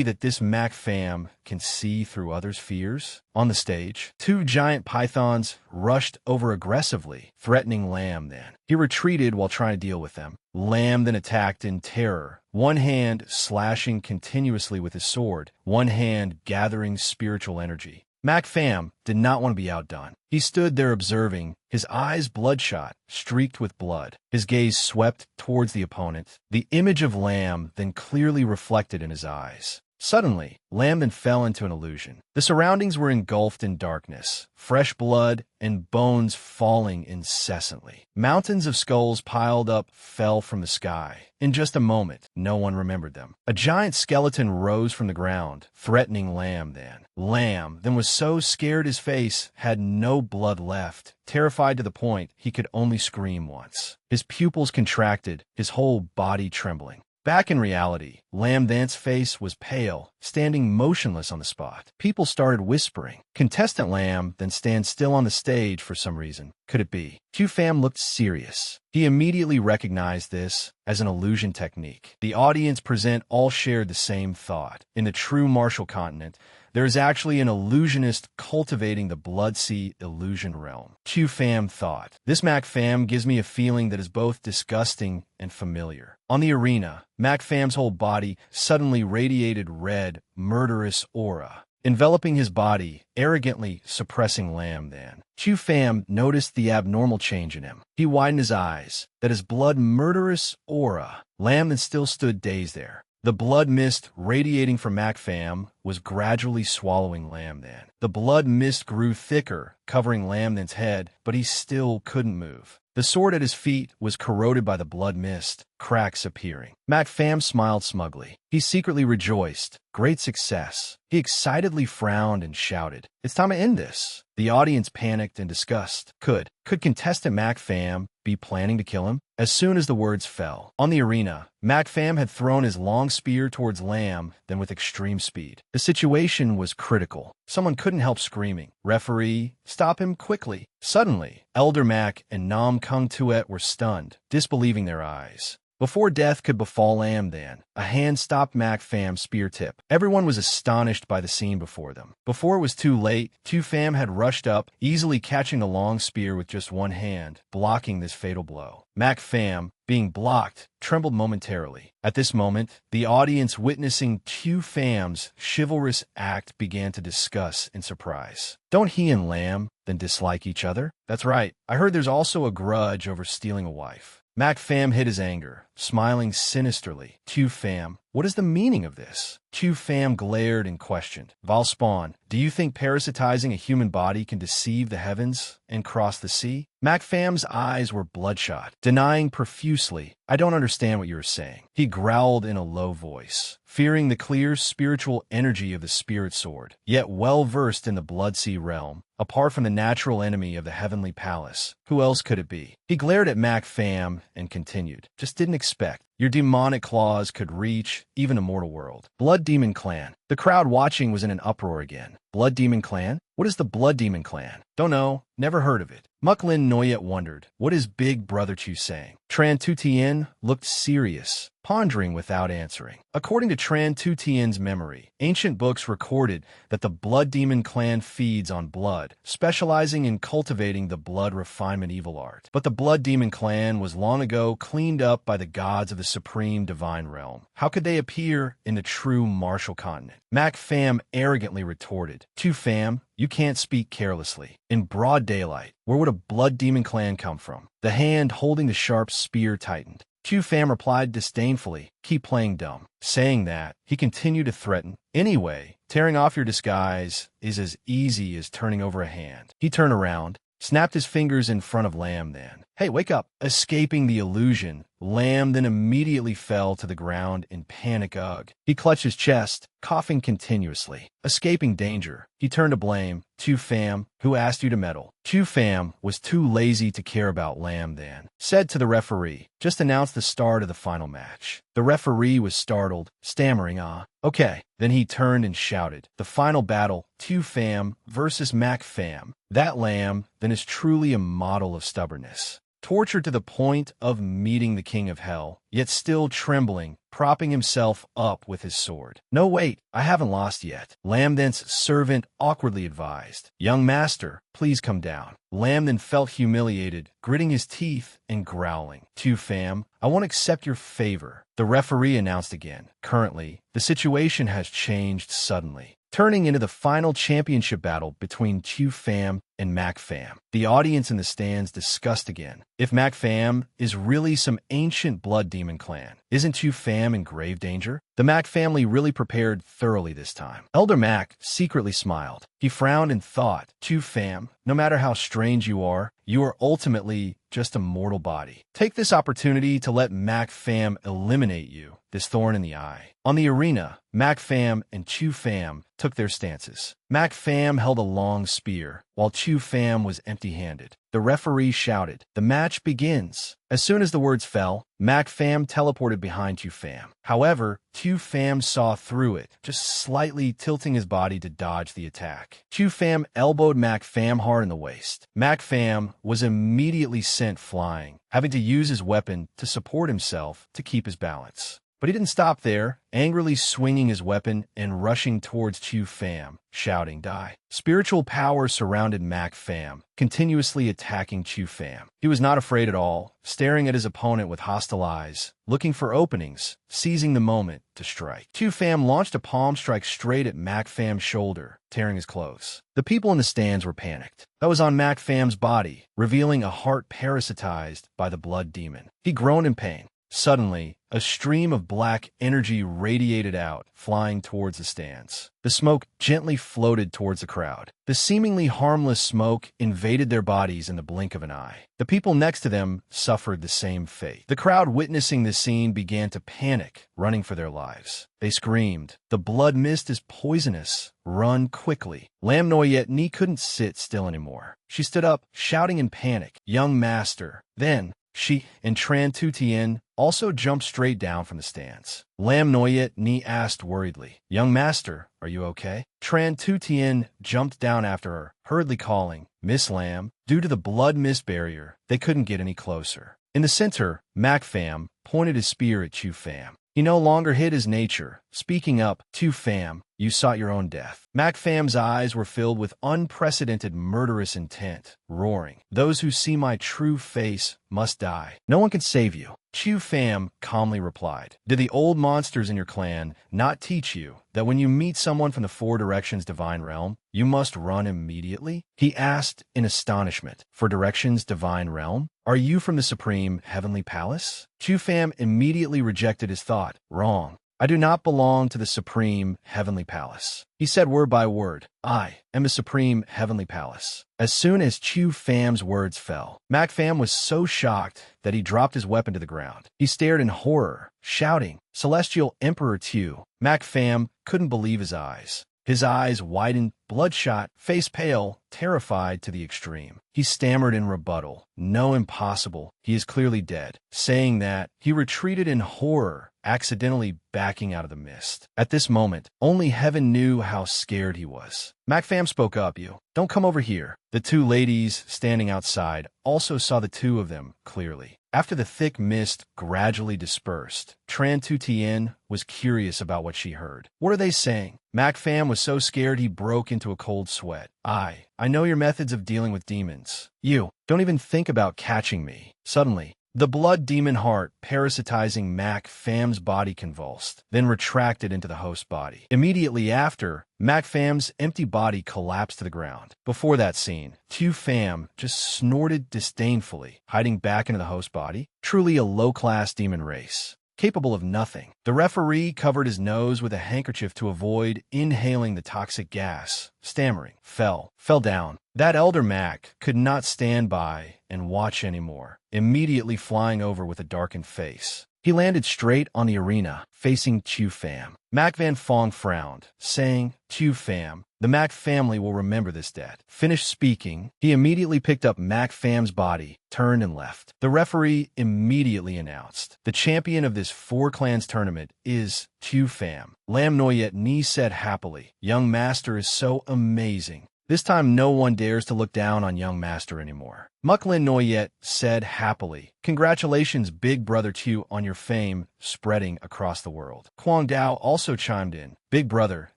that this Mac Pham can see through others' fears? On the stage, two giant pythons rushed over aggressively, threatening Lam then. He retreated while trying to deal with them. Lam then attacked in terror, one hand slashing continuously with his sword, one hand gathering spiritual energy. Mac Pham did not want to be outdone. He stood there observing, his eyes bloodshot, streaked with blood. His gaze swept towards the opponent, the image of Lam then clearly reflected in his eyes. Suddenly, Lam then fell into an illusion. The surroundings were engulfed in darkness, fresh blood and bones falling incessantly. Mountains of skulls piled up fell from the sky. In just a moment, no one remembered them. A giant skeleton rose from the ground, threatening Lam then. Lam then was so scared his face had no blood left, terrified to the point he could only scream once. His pupils contracted, his whole body trembling. Back in reality, Lam then's face was pale, standing motionless on the spot. People started whispering. Contestant Lam then stands still on the stage for some reason. Could it be? Chu Pham looked serious. He immediately recognized this as an illusion technique. The audience present all shared the same thought. In the true martial continent, there is actually an illusionist cultivating the Blood Sea illusion realm. Chu Pham thought, this Mac Pham gives me a feeling that is both disgusting and familiar. On the arena, Mac Pham's whole body suddenly radiated red, murderous aura, enveloping his body, arrogantly suppressing Lam then. Chu Pham noticed the abnormal change in him. He widened his eyes, that his blood murderous aura. Lam then still stood dazed there. The blood mist radiating from Mac Pham was gradually swallowing Lam then. The blood mist grew thicker, covering Lam then's head, but he still couldn't move. The sword at his feet was corroded by the blood mist, cracks appearing. Mac Pham smiled smugly. He secretly rejoiced. Great success. He excitedly frowned and shouted, "It's time to end this." The audience panicked in disgust. Could contestant Mac Pham be planning to kill him? As soon as the words fell, on the arena, Mac Pham had thrown his long spear towards Lam, then with extreme speed. The situation was critical. Someone couldn't help screaming, "Referee, stop him quickly." Suddenly, Elder Mac and Nam Kung Tuet were stunned, disbelieving their eyes. Before death could befall Lam then, a hand stopped Mac Fam's spear tip. Everyone was astonished by the scene before them. Before it was too late, Tu Fam had rushed up, easily catching the long spear with just one hand, blocking this fatal blow. Mac Fam, being blocked, trembled momentarily. At this moment, the audience witnessing Tu Fam's chivalrous act began to discuss in surprise. Don't he and Lam then dislike each other? That's right. I heard there's also a grudge over stealing a wife. Mac Fam hid his anger, smiling sinisterly. Tu Fam, what is the meaning of this? Tu Fam glared and questioned. Valspawn, do you think parasitizing a human body can deceive the heavens and cross the sea? Mac Fam's eyes were bloodshot, denying profusely. I don't understand what you are saying. He growled in a low voice, fearing the clear spiritual energy of the spirit sword, yet well-versed in the Blood Sea realm. Apart from the natural enemy of the heavenly palace, who else could it be? He glared at Mac Fam and continued. Just didn't expect. Your demonic claws could reach even a mortal world. Blood Demon Clan. The crowd watching was in an uproar again. Blood Demon Clan? What is the Blood Demon Clan? Don't know. Never heard of it. Muklin Noyet wondered. What is Big Brother Chu saying? Tran Tu Tien looked serious, pondering without answering. According to Tran Tu Tien's memory, ancient books recorded that the Blood Demon Clan feeds on blood, specializing in cultivating the blood refinement evil art. But the Blood Demon Clan was long ago cleaned up by the gods of the supreme divine realm. How could they appear in the true martial continent? Mac Fam arrogantly retorted. Tu Fam, you can't speak carelessly. In broad daylight, where would a Blood Demon Clan come from? The hand holding the sharp spear tightened. Tu Fam replied disdainfully, keep playing dumb. Saying that, he continued to threaten. Anyway, tearing off your disguise is as easy as turning over a hand. He turned around, snapped his fingers in front of Lam then. Hey, wake up! Escaping the illusion, Lam then immediately fell to the ground in panic. Ugh. He clutched his chest, coughing continuously. Escaping danger, he turned to blame. Tu Fam, who asked you to meddle? Tu Fam was too lazy to care about Lam then. Said to the referee, just announce the start of the final match. The referee was startled, stammering, okay. Then he turned and shouted, the final battle, Tu Fam versus Mac Fam. That Lam then is truly a model of stubbornness. Tortured to the point of meeting the king of hell, yet still trembling, propping himself up with his sword. No, wait, I haven't lost yet. Lam then's servant awkwardly advised. Young master, please come down. Lam then felt humiliated, gritting his teeth and growling. Tu Fam, I won't accept your favor. The referee announced again. Currently, the situation has changed suddenly, turning into the final championship battle between Tu Fam and Mac Fam. The audience in the stands discussed again. If Mac Fam is really some ancient blood demon clan, isn't Tu Fam in grave danger? The Mac family really prepared thoroughly this time. Elder Mac secretly smiled. He frowned and thought, Tu Fam, no matter how strange you are ultimately just a mortal body. Take this opportunity to let Mac Fam eliminate you, this thorn in the eye. On the arena, Mac Fam and Tu Fam took their stances. Mac Fam held a long spear, while Tu Fam was empty-handed. The referee shouted, the match begins. As soon as the words fell, Mac Fam teleported behind Tu Fam. However, Tu Fam saw through it, just slightly tilting his body to dodge the attack. Tu Fam elbowed Mac Fam hard in the waist. Mac Fam was immediately sent flying, having to use his weapon to support himself to keep his balance. But he didn't stop there, angrily swinging his weapon and rushing towards Tu Fam, shouting, die. Spiritual power surrounded Mac Fam, continuously attacking Tu Fam. He was not afraid at all, staring at his opponent with hostile eyes, looking for openings, seizing the moment to strike. Tu Fam launched a palm strike straight at Mac Fam's shoulder, tearing his clothes. The people in the stands were panicked. That was on Mac Fam's body, revealing a heart parasitized by the blood demon. He groaned in pain. Suddenly, a stream of black energy radiated out, flying towards the stands. The smoke gently floated towards the crowd. The seemingly harmless smoke invaded their bodies in the blink of an eye. The people next to them suffered the same fate. The crowd witnessing this scene began to panic, running for their lives. They screamed, the blood mist is poisonous. Run quickly. Lam Noyet Ni couldn't sit still anymore. She stood up, shouting in panic, young master. Then, she and Tran Tu Tien also jumped straight down from the stands. Lam Noyet Ni asked worriedly, young master, are you okay? Tran Tu Tien jumped down after her, hurriedly calling, Miss Lam. Due to the blood mist barrier, they couldn't get any closer. In the center, Mac Fam pointed his spear at Chu Pham. He no longer hid his nature. Speaking up, Chu Pham, you sought your own death. Mak Pham's eyes were filled with unprecedented murderous intent, roaring, those who see my true face must die. No one can save you. Chu Pham calmly replied, did the old monsters in your clan not teach you that when you meet someone from the Four Directions Divine Realm, you must run immediately? He asked in astonishment, For Directions Divine Realm? Are you from the Supreme Heavenly Palace? Chu Pham immediately rejected his thought. Wrong. I do not belong to the Supreme Heavenly Palace. He said word by word, I am the Supreme Heavenly Palace. As soon as Chu Pham's words fell, Mak Pham was so shocked that he dropped his weapon to the ground. He stared in horror, shouting, Celestial Emperor Tu. Mak Pham couldn't believe his eyes. His eyes widened, bloodshot, face pale, terrified to the extreme. He stammered in rebuttal. No, impossible. He is clearly dead. Saying that, he retreated in horror, accidentally backing out of the mist. At this moment, only heaven knew how scared he was. Mak Pham spoke up, You, don't come over here. The two ladies standing outside also saw the two of them clearly. After the thick mist gradually dispersed, Tran Tu Tien was curious about what she heard. What are they saying? Mak Pham was so scared he broke into a cold sweat. I know your methods of dealing with demons. You, don't even think about catching me. Suddenly, the blood demon heart parasitizing Mak Pham's body convulsed, then retracted into the host body. Immediately after, Mak Pham's empty body collapsed to the ground. Before that scene, Chu Pham just snorted disdainfully, hiding back into the host body. Truly a low-class demon race, capable of nothing. The referee covered his nose with a handkerchief to avoid inhaling the toxic gas, stammering, fell down. That elder Mak could not stand by and watch anymore, immediately flying over with a darkened face. He landed straight on the arena, facing Chu Pham. Mak Van Fong frowned, saying, Chu Pham, the Mak family will remember this debt. Finished speaking, he immediately picked up Mak Pham's body, turned and left. The referee immediately announced, the champion of this Four Clans tournament is Chu Pham. Lam Noyet Ni said happily, Young Master is so amazing. This time no one dares to look down on Young Master anymore. Muklin Noyet said happily, Congratulations, Big Brother Tu, on your fame spreading across the world. Kwang Dao also chimed in, Big Brother,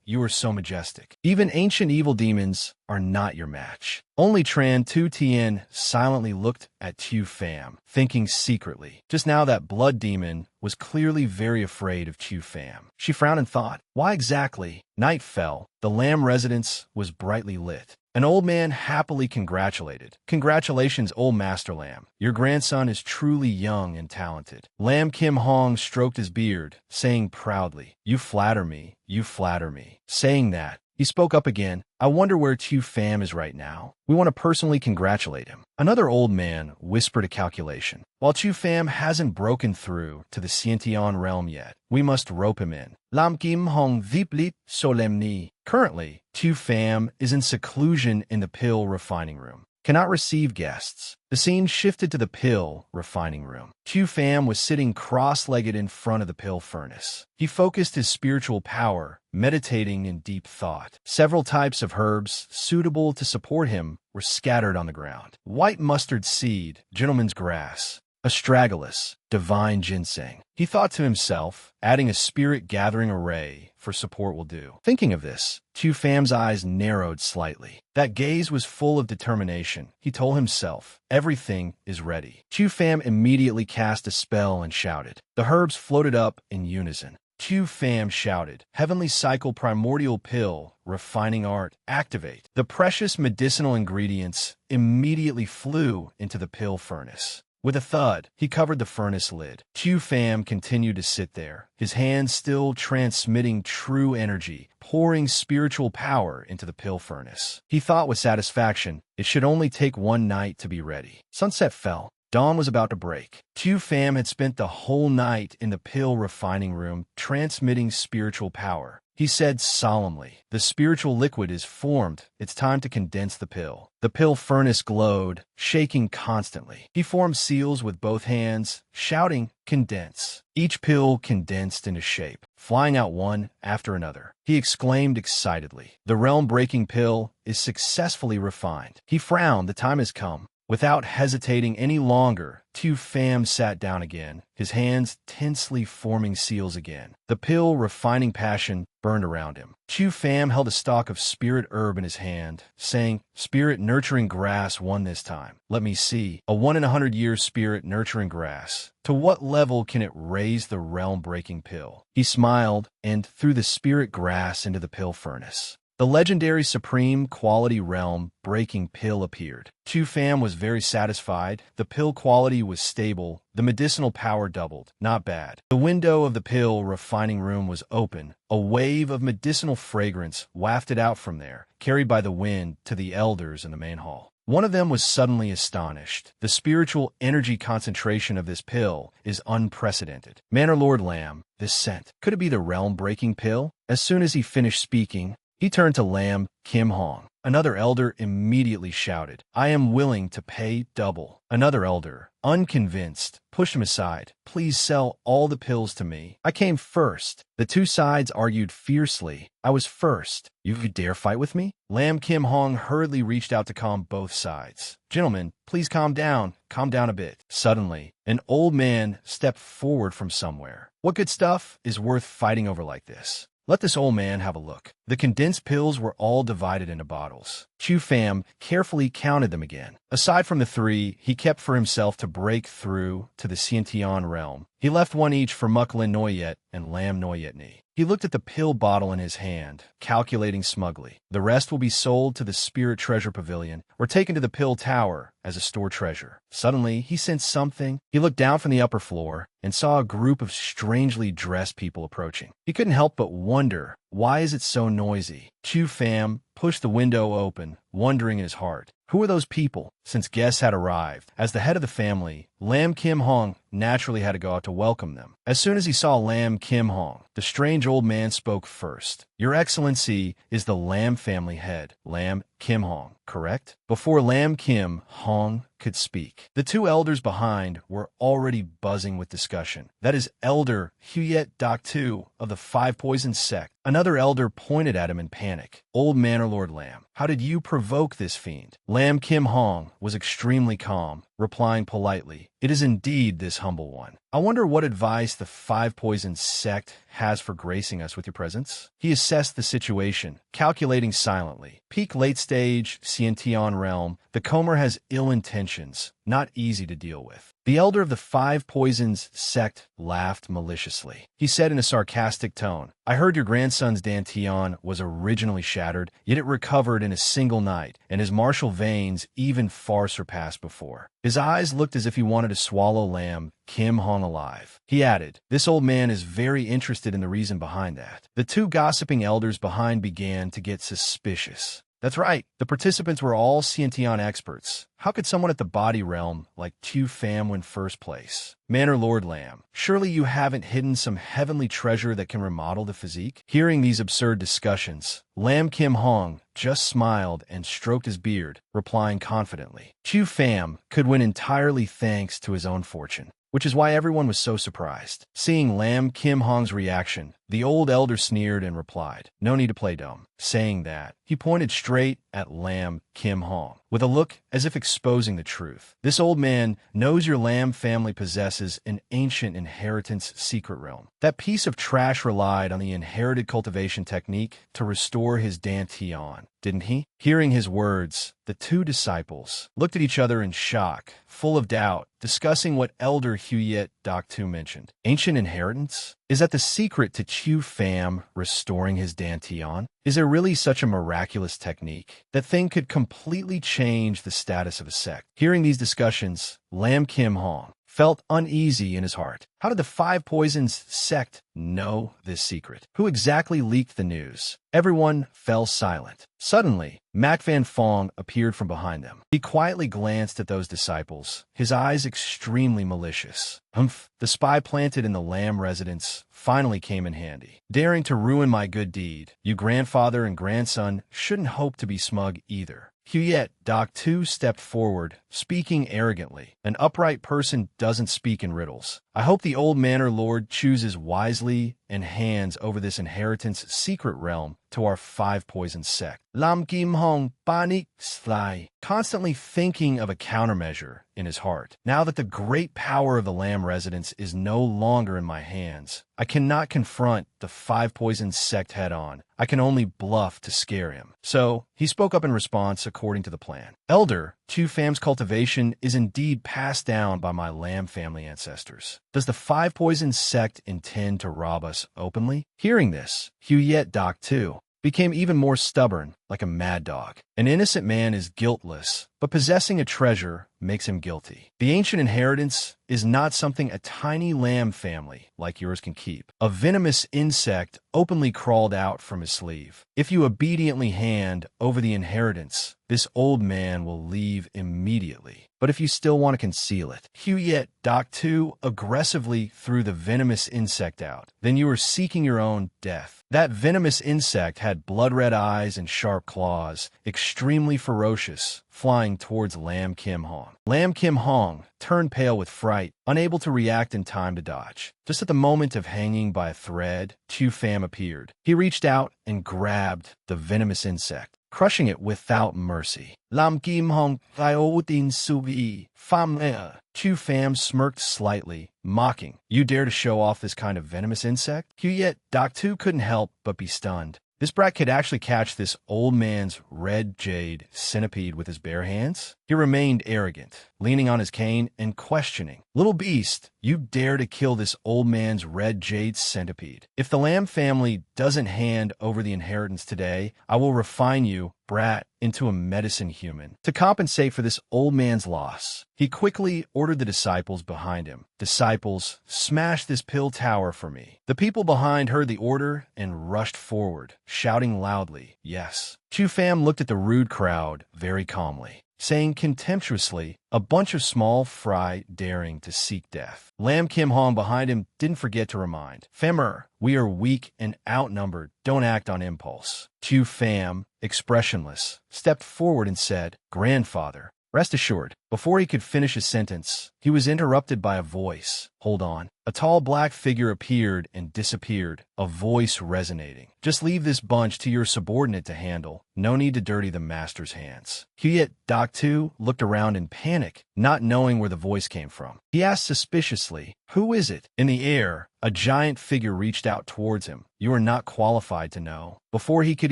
you are so majestic. Even ancient evil demons are not your match. Only Tran Tu Tien silently looked at Tu Pham, thinking secretly. Just now that blood demon was clearly very afraid of Chu Pham. She frowned and thought, why exactly? Night fell. The Lam residence was brightly lit. An old man happily congratulated. Congratulations, old Master Lam. Your grandson is truly young and talented. Lam Kim Hong stroked his beard, saying proudly, You flatter me, you flatter me. Saying that, he spoke up again. I wonder where Chu Pham is right now. We want to personally congratulate him. Another old man whispered a calculation. While Chu Pham hasn't broken through to the Xiantian realm yet, we must rope him in. Lam Kim Hong Viplit Solemni. Currently, Chu Pham is in seclusion in the pill refining room. Cannot receive guests. The scene shifted to the pill refining room. Chu Pham was sitting cross-legged in front of the pill furnace. He focused his spiritual power, meditating in deep thought. Several types of herbs suitable to support him were scattered on the ground. White mustard seed, gentleman's grass, astragalus, divine ginseng. He thought to himself, adding a spirit-gathering array for support will do. Thinking of this, Chu Pham's eyes narrowed slightly. That gaze was full of determination. He told himself, everything is ready. Chu Pham immediately cast a spell and shouted. The herbs floated up in unison. Chu Pham shouted, Heavenly Cycle Primordial Pill, Refining Art, activate. The precious medicinal ingredients immediately flew into the pill furnace. With a thud, he covered the furnace lid. Chu Pham continued to sit there, his hands still transmitting true energy, pouring spiritual power into the pill furnace. He thought with satisfaction, it should only take one night to be ready. Sunset fell. Dawn was about to break. Chu Pham had spent the whole night in the pill refining room, transmitting spiritual power. He said solemnly, the spiritual liquid is formed. It's time to condense the pill. The pill furnace glowed, shaking constantly. He formed seals with both hands, shouting, condense. Each pill condensed into shape, flying out one after another. He exclaimed excitedly, the realm-breaking pill is successfully refined. He frowned, the time has come. Without hesitating any longer, Tu Pham sat down again, his hands tensely forming seals again. The pill refining passion burned around him. Tu Pham held a stalk of spirit herb in his hand, saying, "Spirit nurturing grass won this time. Let me see. A 1 in 100 years spirit nurturing grass. To what level can it raise the realm-breaking pill?" He smiled and threw the spirit grass into the pill furnace. The legendary supreme quality realm-breaking pill appeared. Tu Pham was very satisfied. The pill quality was stable. The medicinal power doubled. Not bad. The window of the pill refining room was open. A wave of medicinal fragrance wafted out from there, carried by the wind to the elders in the main hall. One of them was suddenly astonished. The spiritual energy concentration of this pill is unprecedented. Manor Lord Lamb, this scent. Could it be the realm-breaking pill? As soon as he finished speaking, he turned to Lam Kim Hong. Another elder immediately shouted, "I am willing to pay double." Another elder, unconvinced, pushed him aside. "Please sell all the pills to me. I came first." The two sides argued fiercely. "I was first. You dare fight with me?" Lam Kim Hong hurriedly reached out to calm both sides. "Gentlemen, please calm down. Calm down a bit." Suddenly, an old man stepped forward from somewhere. "What good stuff is worth fighting over like this? Let this old man have a look." The condensed pills were all divided into bottles. Tu Pham carefully counted them again. Aside from the 3, he kept for himself to break through to the Xiantian realm. He left one each for Muklin Noyet and Lam Noyetni. He looked at the pill bottle in his hand, calculating smugly. The rest will be sold to the Spirit Treasure Pavilion or taken to the Pill Tower as a store treasure. Suddenly, he sensed something. He looked down from the upper floor and saw a group of strangely dressed people approaching. He couldn't help but wonder, why is it so noisy? Tu Pham pushed the window open, wondering in his heart, who were those people? Since guests had arrived, as the head of the family, Lam Kim Hong naturally had to go out to welcome them. As soon as he saw Lam Kim Hong, the strange old man spoke first. "Your Excellency is the Lam family head, Lam Kim Hong, correct?" Before Lam Kim Hong could speak, the two elders behind were already buzzing with discussion. "That is Elder Huyet Dak Tu of the Five Poisons sect." Another elder pointed at him in panic. "Old Manor Lord Lam, how did you provoke this fiend?" Lam Kim Hong was extremely calm, replying politely, "It is indeed this humble one. I wonder what advice the Five Poisons sect has for gracing us with your presence." He assessed the situation, calculating silently. Peak late stage Xiantian realm, the Comer has ill intentions, not easy to deal with. The elder of the Five Poisons sect laughed maliciously. He said in a sarcastic tone, "I heard your grandson's dantian was originally shattered, yet it recovered in a single night, and his martial veins even far surpassed before." His eyes looked as if he wanted to swallow Lam Kim Hong alive. He added, "This old man is very interested in the reason behind that." The two gossiping elders behind began to get suspicious. That's right, the participants were all Xiantian experts. How could someone at the body realm like Tu Pham win first place? Manor Lord Lam, surely you haven't hidden some heavenly treasure that can remodel the physique? Hearing these absurd discussions, Lam Kim Hong just smiled and stroked his beard, replying confidently, "Tu Pham could win entirely thanks to his own fortune." Which is why everyone was so surprised. Seeing Lam Kim Hong's reaction, the old elder sneered and replied, "No need to play dumb." Saying that, he pointed straight at Lam Kim Hong, with a look as if exposing the truth. "This old man knows your Lam family possesses an ancient inheritance secret realm. That piece of trash relied on the inherited cultivation technique to restore his dantian, didn't he?" Hearing his words, the two disciples looked at each other in shock, full of doubt, discussing what Elder Huyet Dak Tu mentioned. Ancient inheritance? Is that the secret to Tu Pham restoring his dantian? Is there really such a miraculous technique? That thing could completely change the status of a sect. Hearing these discussions, Lam Kim Hong felt uneasy in his heart. How did the Five Poisons sect know this secret? Who exactly leaked the news? Everyone fell silent. Suddenly, Mac Van Fong appeared from behind them. He quietly glanced at those disciples, his eyes extremely malicious. "Humph, the spy planted in the Lam residence finally came in handy. Daring to ruin my good deed, you grandfather and grandson shouldn't hope to be smug either." Huyet Dak Tu stepped forward, speaking arrogantly. "An upright person doesn't speak in riddles. I hope the old manor lord chooses wisely and hands over this inheritance secret realm to our five poison sect. Lam Kim Hong Panik Sly, constantly thinking of a countermeasure in his heart. Now that the great power of the Lam residence is no longer in my hands, I cannot confront the five poison sect head-on. I can only bluff to scare him. So, he spoke up in response according to the plan. Elder, Chu Fam's cultivation is indeed passed down by my Lam family ancestors. Does the five poison sect intend to rob us openly? Hearing this, Huyet Doc too became even more stubborn, like a mad dog. An innocent man is guiltless, but possessing a treasure makes him guilty. The ancient inheritance is not something a tiny Lam family like yours can keep. A venomous insect openly crawled out from his sleeve. If you obediently hand over the inheritance, this old man will leave immediately. But if you still want to conceal it, Huyet Doc 2 aggressively threw the venomous insect out. Then you are seeking your own death. That venomous insect had blood-red eyes and sharp claws, extremely ferocious, flying towards Lam Kim Hong. Lam Kim Hong turned pale with fright, unable to react in time to dodge. Just at the moment of hanging by a thread, Chu Fam appeared. He reached out and grabbed the venomous insect, crushing it without mercy. Lam Kim Hong Thiotin Subi Famea. Chu Fam smirked slightly, mocking. You dare to show off this kind of venomous insect? Huyet Doc 2 couldn't help but be stunned. This brat could actually catch this old man's red jade centipede with his bare hands? He remained arrogant, leaning on his cane and questioning. Little beast, you dare to kill this old man's red jade centipede. If the Lam family doesn't hand over the inheritance today, I will refine you, brat, into a medicine human. To compensate for this old man's loss, he quickly ordered the disciples behind him. Disciples, smash this pill tower for me. The people behind heard the order and rushed forward, shouting loudly, yes. Chu Fam looked at the rude crowd very calmly, saying contemptuously, a bunch of small fry daring to seek death. Lam Kim Hong behind him didn't forget to remind, Femmer, we are weak and outnumbered. Don't act on impulse. Chu Fam, expressionless, stepped forward and said, Grandfather, rest assured. Before he could finish his sentence, he was interrupted by a voice. Hold on. A tall black figure appeared and disappeared, a voice resonating. Just leave this bunch to your subordinate to handle. No need to dirty the master's hands. Huyet Doc 2 looked around in panic, not knowing where the voice came from. He asked suspiciously, who is it? In the air, a giant figure reached out towards him. You are not qualified to know. Before he could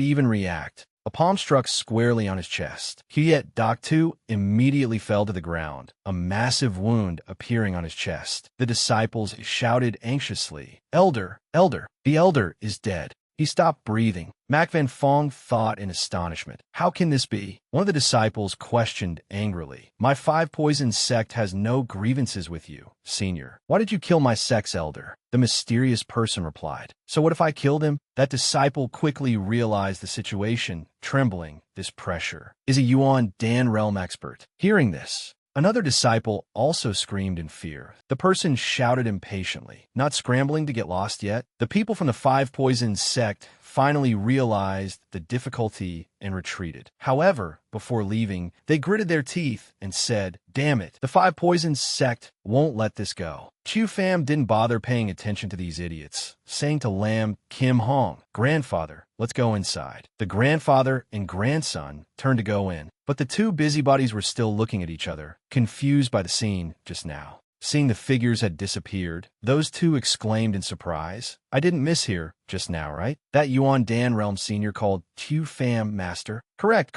even react, a palm struck squarely on his chest. Huyet Doc 2 immediately fell to the ground, a massive wound appearing on his chest. The disciples shouted anxiously, Elder, Elder, the Elder is dead. He stopped breathing. Mac Van Fong thought in astonishment. How can this be? One of the disciples questioned angrily. My five poison sect has no grievances with you, senior. Why did you kill my sect's elder? The mysterious person replied. So what if I killed him? That disciple quickly realized the situation, trembling. This pressure. Is a Yuan Dan realm expert. Hearing this, another disciple also screamed in fear. The person shouted impatiently, not scrambling to get lost yet. The people from the five poison sect finally realized the difficulty and retreated. However, before leaving, they gritted their teeth and said, damn it, the five poison sect won't let this go. Chu Fam didn't bother paying attention to these idiots, saying to Lam Kim Hong, Grandfather, let's go inside. The grandfather and grandson turned to go in, but the two busybodies were still looking at each other, confused by the scene just now. Seeing the figures had disappeared, those two exclaimed in surprise. I didn't miss here just now, right? That Yuan Dan realm senior called Chu Fam master? Correct.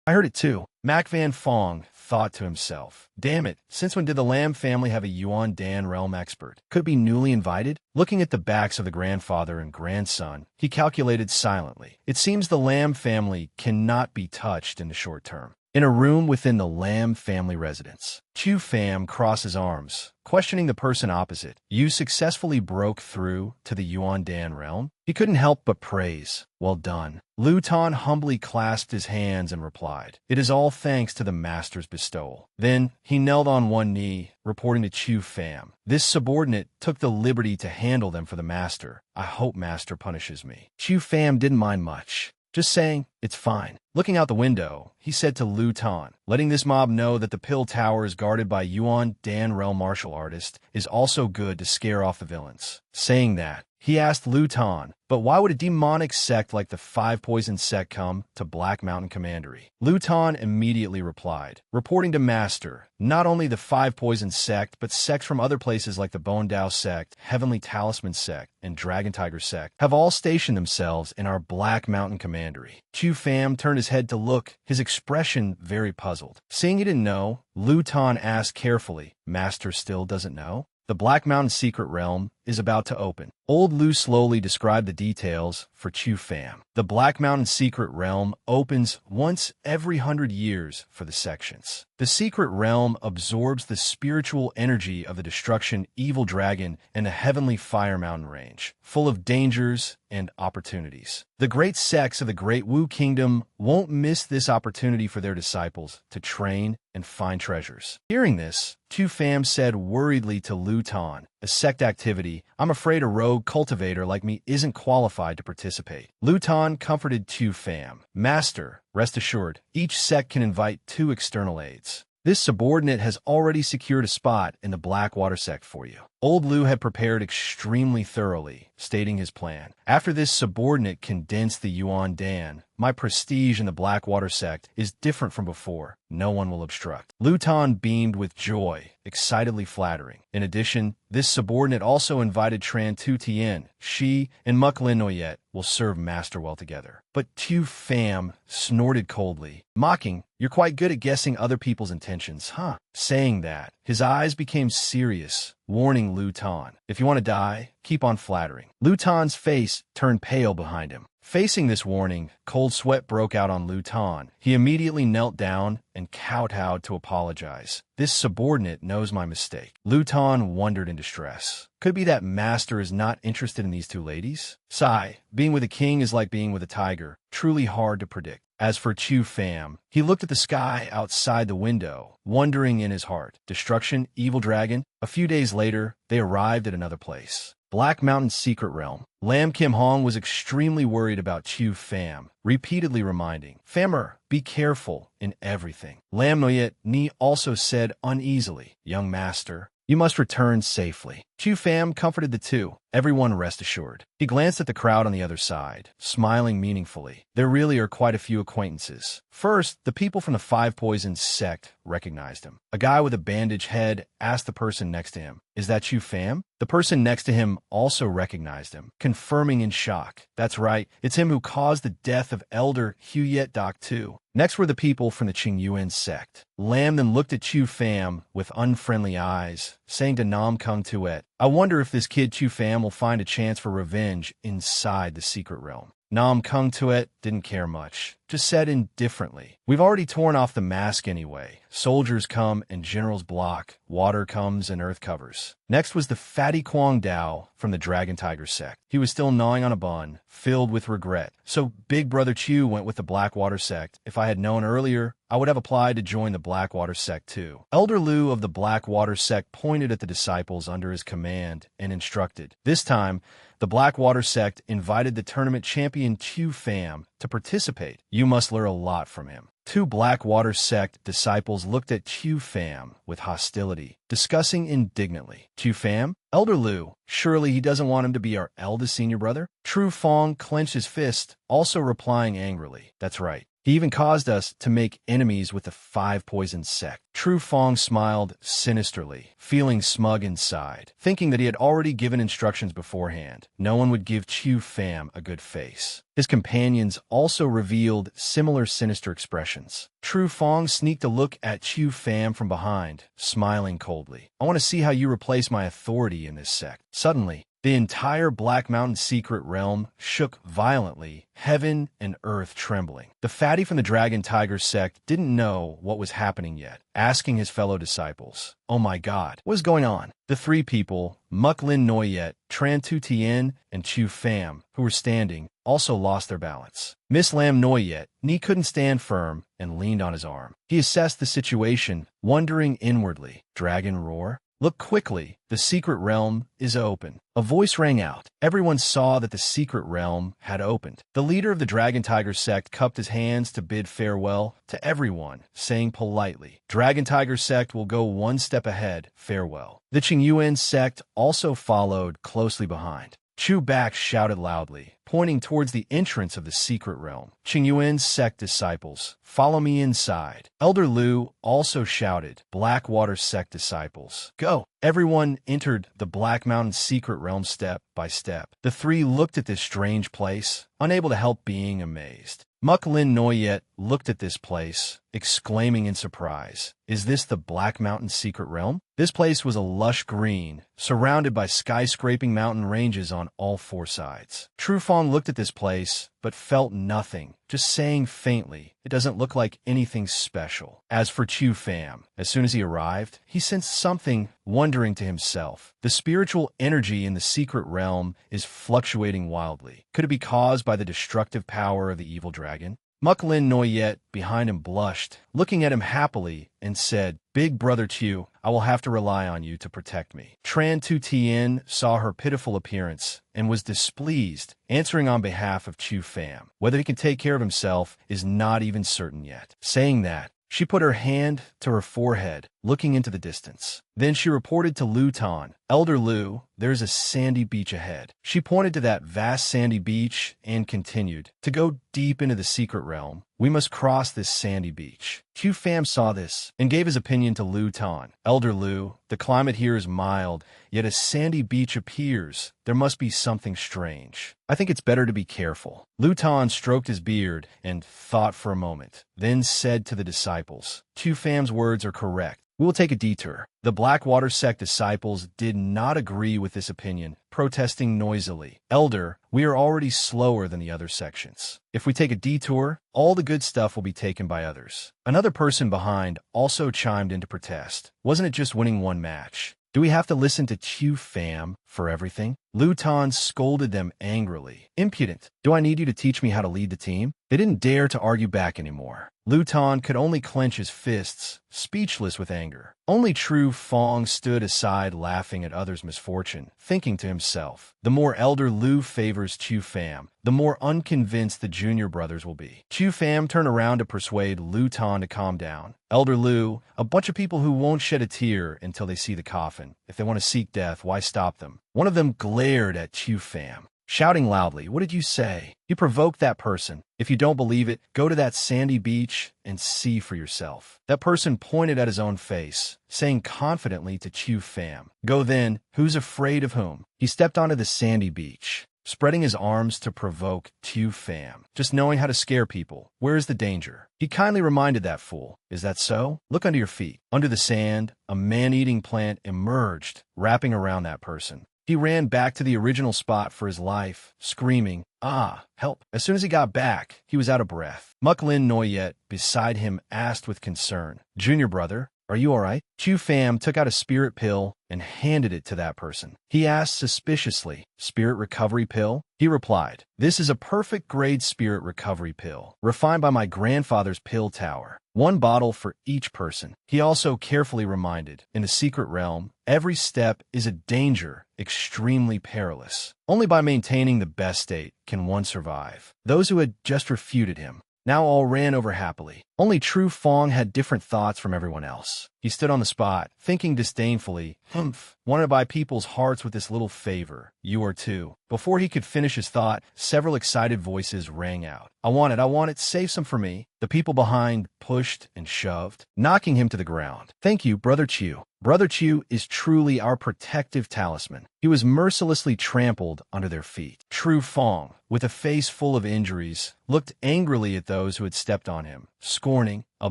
I heard it too. Mac Van Fong thought to himself. Damn it, since when did the Lam family have a Yuan Dan realm expert? Could it be newly invited? Looking at the backs of the grandfather and grandson, he calculated silently. It seems the Lam family cannot be touched in the short term. In a room within the Lam family residence, Chu Fam crossed his arms, questioning the person opposite. You successfully broke through to the Yuan Dan realm? He couldn't help but praise. Well done. Lu Tan humbly clasped his hands and replied, It is all thanks to the master's bestowal. Then he knelt on one knee, reporting to Chu Fam. This subordinate took the liberty to handle them for the master. I hope master punishes me. Chu Fam didn't mind much. Just saying, it's fine. Looking out the window, he said to Lu Tan, letting this mob know that the pill tower is guarded by Yuan Dan realm martial artist is also good to scare off the villains. Saying that, He asked Luton, but why would a demonic sect like the Five Poison sect come to Black Mountain Commandery? Luton immediately replied, reporting to Master, not only the Five Poison sect, but sects from other places like the Bone Dao sect, Heavenly Talisman sect, and Dragon Tiger sect have all stationed themselves in our Black Mountain Commandery. Chu Pham turned his head to look, his expression very puzzled. Seeing he didn't know, Luton asked carefully, Master still doesn't know? The Black Mountain Secret Realm is about to open. Old Lu slowly described the details for Chu Pham. The Black Mountain Secret Realm opens once every 100 years for the sections. The Secret Realm absorbs the spiritual energy of the Destruction Evil Dragon and the Heavenly Fire Mountain Range, full of dangers and opportunities. The great sects of the Great Wu Kingdom won't miss this opportunity for their disciples to train and find treasures. Hearing this, Chu Pham said worriedly to Luton, a sect activity, I'm afraid a rogue cultivator like me isn't qualified to participate. Luton comforted Chu Pham. Master, rest assured, each sect can invite 2 external aides. This subordinate has already secured a spot in the Blackwater sect for you. Old Lu had prepared extremely thoroughly, stating his plan. After this subordinate condensed the Yuan Dan, my prestige in the Blackwater sect is different from before. No one will obstruct. Luton beamed with joy, excitedly flattering. In addition, this subordinate also invited Tran Tu Tien. She and Muk Lin Noyet will serve Master well together. But Chu Pham snorted coldly, mocking, you're quite good at guessing other people's intentions, huh? Saying that, his eyes became serious, warning Luton, if you want to die, keep on flattering. Luton's face turned pale behind him. Facing this warning, cold sweat broke out on Luton. He immediately knelt down and kowtowed to apologize. This subordinate knows my mistake. Luton wondered in distress. Could it be that Master is not interested in these 2 ladies? Sigh, being with a king is like being with a tiger, truly hard to predict. As for Chu Pham, he looked at the sky outside the window, wondering in his heart. Destruction, Evil Dragon. A few days later, they arrived at another place. Black Mountain Secret Realm. Lam Kim Hong was extremely worried about Chu Pham, repeatedly reminding, Phamer, be careful in everything. Lam Noyet Ni also said uneasily, Young Master, you must return safely. Chu Pham comforted the 2. Everyone rest assured. He glanced at the crowd on the other side, smiling meaningfully. There really are quite a few acquaintances. First, the people from the Five Poisons sect recognized him. A guy with a bandaged head asked the person next to him, Is that Chu Pham? The person next to him also recognized him, confirming in shock. That's right, it's him who caused the death of Elder Huyet Dak Tu. Next were the people from the Qingyuan sect. Lam then looked at Chu Pham with unfriendly eyes, saying to Nam Kung Tuet, I wonder if this kid Chu Pham will find a chance for revenge inside the secret realm. Nam Kung Tuet didn't care much, just said indifferently, We've already torn off the mask anyway. Soldiers come and generals block, water comes and earth covers. Next was the fatty Quang Dao from the Dragon Tiger sect. He was still gnawing on a bun, filled with regret. So Big Brother Chu went with the Blackwater sect. If I had known earlier, I would have applied to join the Blackwater sect too. Elder Lu of the Blackwater sect pointed at the disciples under his command and instructed. This time, the Blackwater sect invited the tournament champion Chu Pham to participate. You must learn a lot from him. 2 Blackwater sect disciples looked at Chu Pham with hostility, discussing indignantly. Chu Pham? Elder Lu, surely he doesn't want him to be our eldest senior brother? Tru Fong clenched his fist, also replying angrily. That's right. He even caused us to make enemies with the Five Poison sect. Tru Fong smiled sinisterly, feeling smug inside, thinking that he had already given instructions beforehand. No one would give Chu Pham a good face. His companions also revealed similar sinister expressions. Tru Fong sneaked a look at Chu Pham from behind, smiling coldly. I want to see how you replace my authority in this sect. Suddenly, the entire Black Mountain secret realm shook violently, heaven and earth trembling. The fatty from the Dragon Tiger sect didn't know what was happening yet, asking his fellow disciples, Oh my God, what is going on? The 3 people, Muk Lin Noyet, Tran Tu Tien, and Chu Pham, who were standing, also lost their balance. Miss Lam Noyet, Ni couldn't stand firm and leaned on his arm. He assessed the situation, wondering inwardly, Dragon roar? Look quickly, the secret realm is open. A voice rang out. Everyone saw that the secret realm had opened. The leader of the Dragon Tiger sect cupped his hands to bid farewell to everyone, saying politely, Dragon Tiger sect will go 1 step ahead, farewell. The Qingyuan sect also followed closely behind. Chu Bax shouted loudly, pointing towards the entrance of the secret realm. Qingyuan's sect disciples, follow me inside. Elder Lu also shouted, Blackwater sect disciples, go. Everyone entered the Black Mountain secret realm step by step. The three looked at this strange place, unable to help being amazed. Muk Lin Noyet looked at this place, exclaiming in surprise, is this the Black Mountain secret realm? This place was a lush green, surrounded by skyscraping mountain ranges on all four sides. Trufong looked at this place, but felt nothing, just saying faintly, it doesn't look like anything special. As for Chu Pham, as soon as he arrived, he sensed something, wondering to himself. The spiritual energy in the secret realm is fluctuating wildly. Could it be caused by the destructive power of the evil dragon? Muk Lin Noyet behind him blushed, looking at him happily, and said, Big Brother Chu, I will have to rely on you to protect me. Tran Tu Tien saw her pitiful appearance and was displeased, answering on behalf of Chu Pham. Whether he can take care of himself is not even certain yet. Saying that, she put her hand to her forehead, looking into the distance. Then she reported to Lu Tan, Elder Lu, there's a sandy beach ahead. She pointed to that vast sandy beach and continued, to go deep into the secret realm, we must cross this sandy beach. Chu Pham saw this and gave his opinion to Lu Tan. Elder Lu, the climate here is mild, yet a sandy beach appears. There must be something strange. I think it's better to be careful. Lu Tan stroked his beard and thought for a moment, then said to the disciples, Chu Pham's words are correct. We will take a detour. The Blackwater sect disciples did not agree with this opinion, protesting noisily. Elder, we are already slower than the other sections. If we take a detour, all the good stuff will be taken by others. Another person behind also chimed in to protest. Wasn't it just winning one match? Do we have to listen to Chu Pham for everything? Lu Tan scolded them angrily. Impudent. Do I need you to teach me how to lead the team? They didn't dare to argue back anymore. Lu Tan could only clench his fists, speechless with anger. Only Tru Fong stood aside laughing at others' misfortune, thinking to himself, the more Elder Lu favors Chu Pham, the more unconvinced the junior brothers will be. Chu Pham turned around to persuade Lu Tan to calm down. Elder Lu, a bunch of people who won't shed a tear until they see the coffin. If they want to seek death, why stop them? One of them glared at Chu Pham, shouting loudly, what did you say? You provoked that person. If you don't believe it, go to that sandy beach and see for yourself. That person pointed at his own face, saying confidently to Chu Pham, go then, who's afraid of whom? He stepped onto the sandy beach, spreading his arms to provoke Chu Pham, just knowing how to scare people. Where is the danger? He kindly reminded that fool, is that so? Look under your feet. Under the sand, a man-eating plant emerged, wrapping around that person. He ran back to the original spot for his life, screaming, ah, help. As soon as he got back, he was out of breath. Muk Lin Noyet, beside him, asked with concern, Junior brother, are you all right? Chu Pham took out a spirit pill and handed it to that person. He asked suspiciously, spirit recovery pill? He replied, this is a perfect grade spirit recovery pill, refined by my grandfather's pill tower. One bottle for each person. He also carefully reminded, in the secret realm, every step is a danger, extremely perilous. Only by maintaining the best state can one survive. Those who had just refuted him now all ran over happily. Only Tru Fong had different thoughts from everyone else. He stood on the spot, thinking disdainfully, humph, wanted to buy people's hearts with this little favor. You are too. Before he could finish his thought, several excited voices rang out. I want it, save some for me. The people behind pushed and shoved, knocking him to the ground. Thank you, Brother Chu. Brother Chu is truly our protective talisman. He was mercilessly trampled under their feet. Tru Fong, with a face full of injuries, looked angrily at those who had stepped on him, scorning a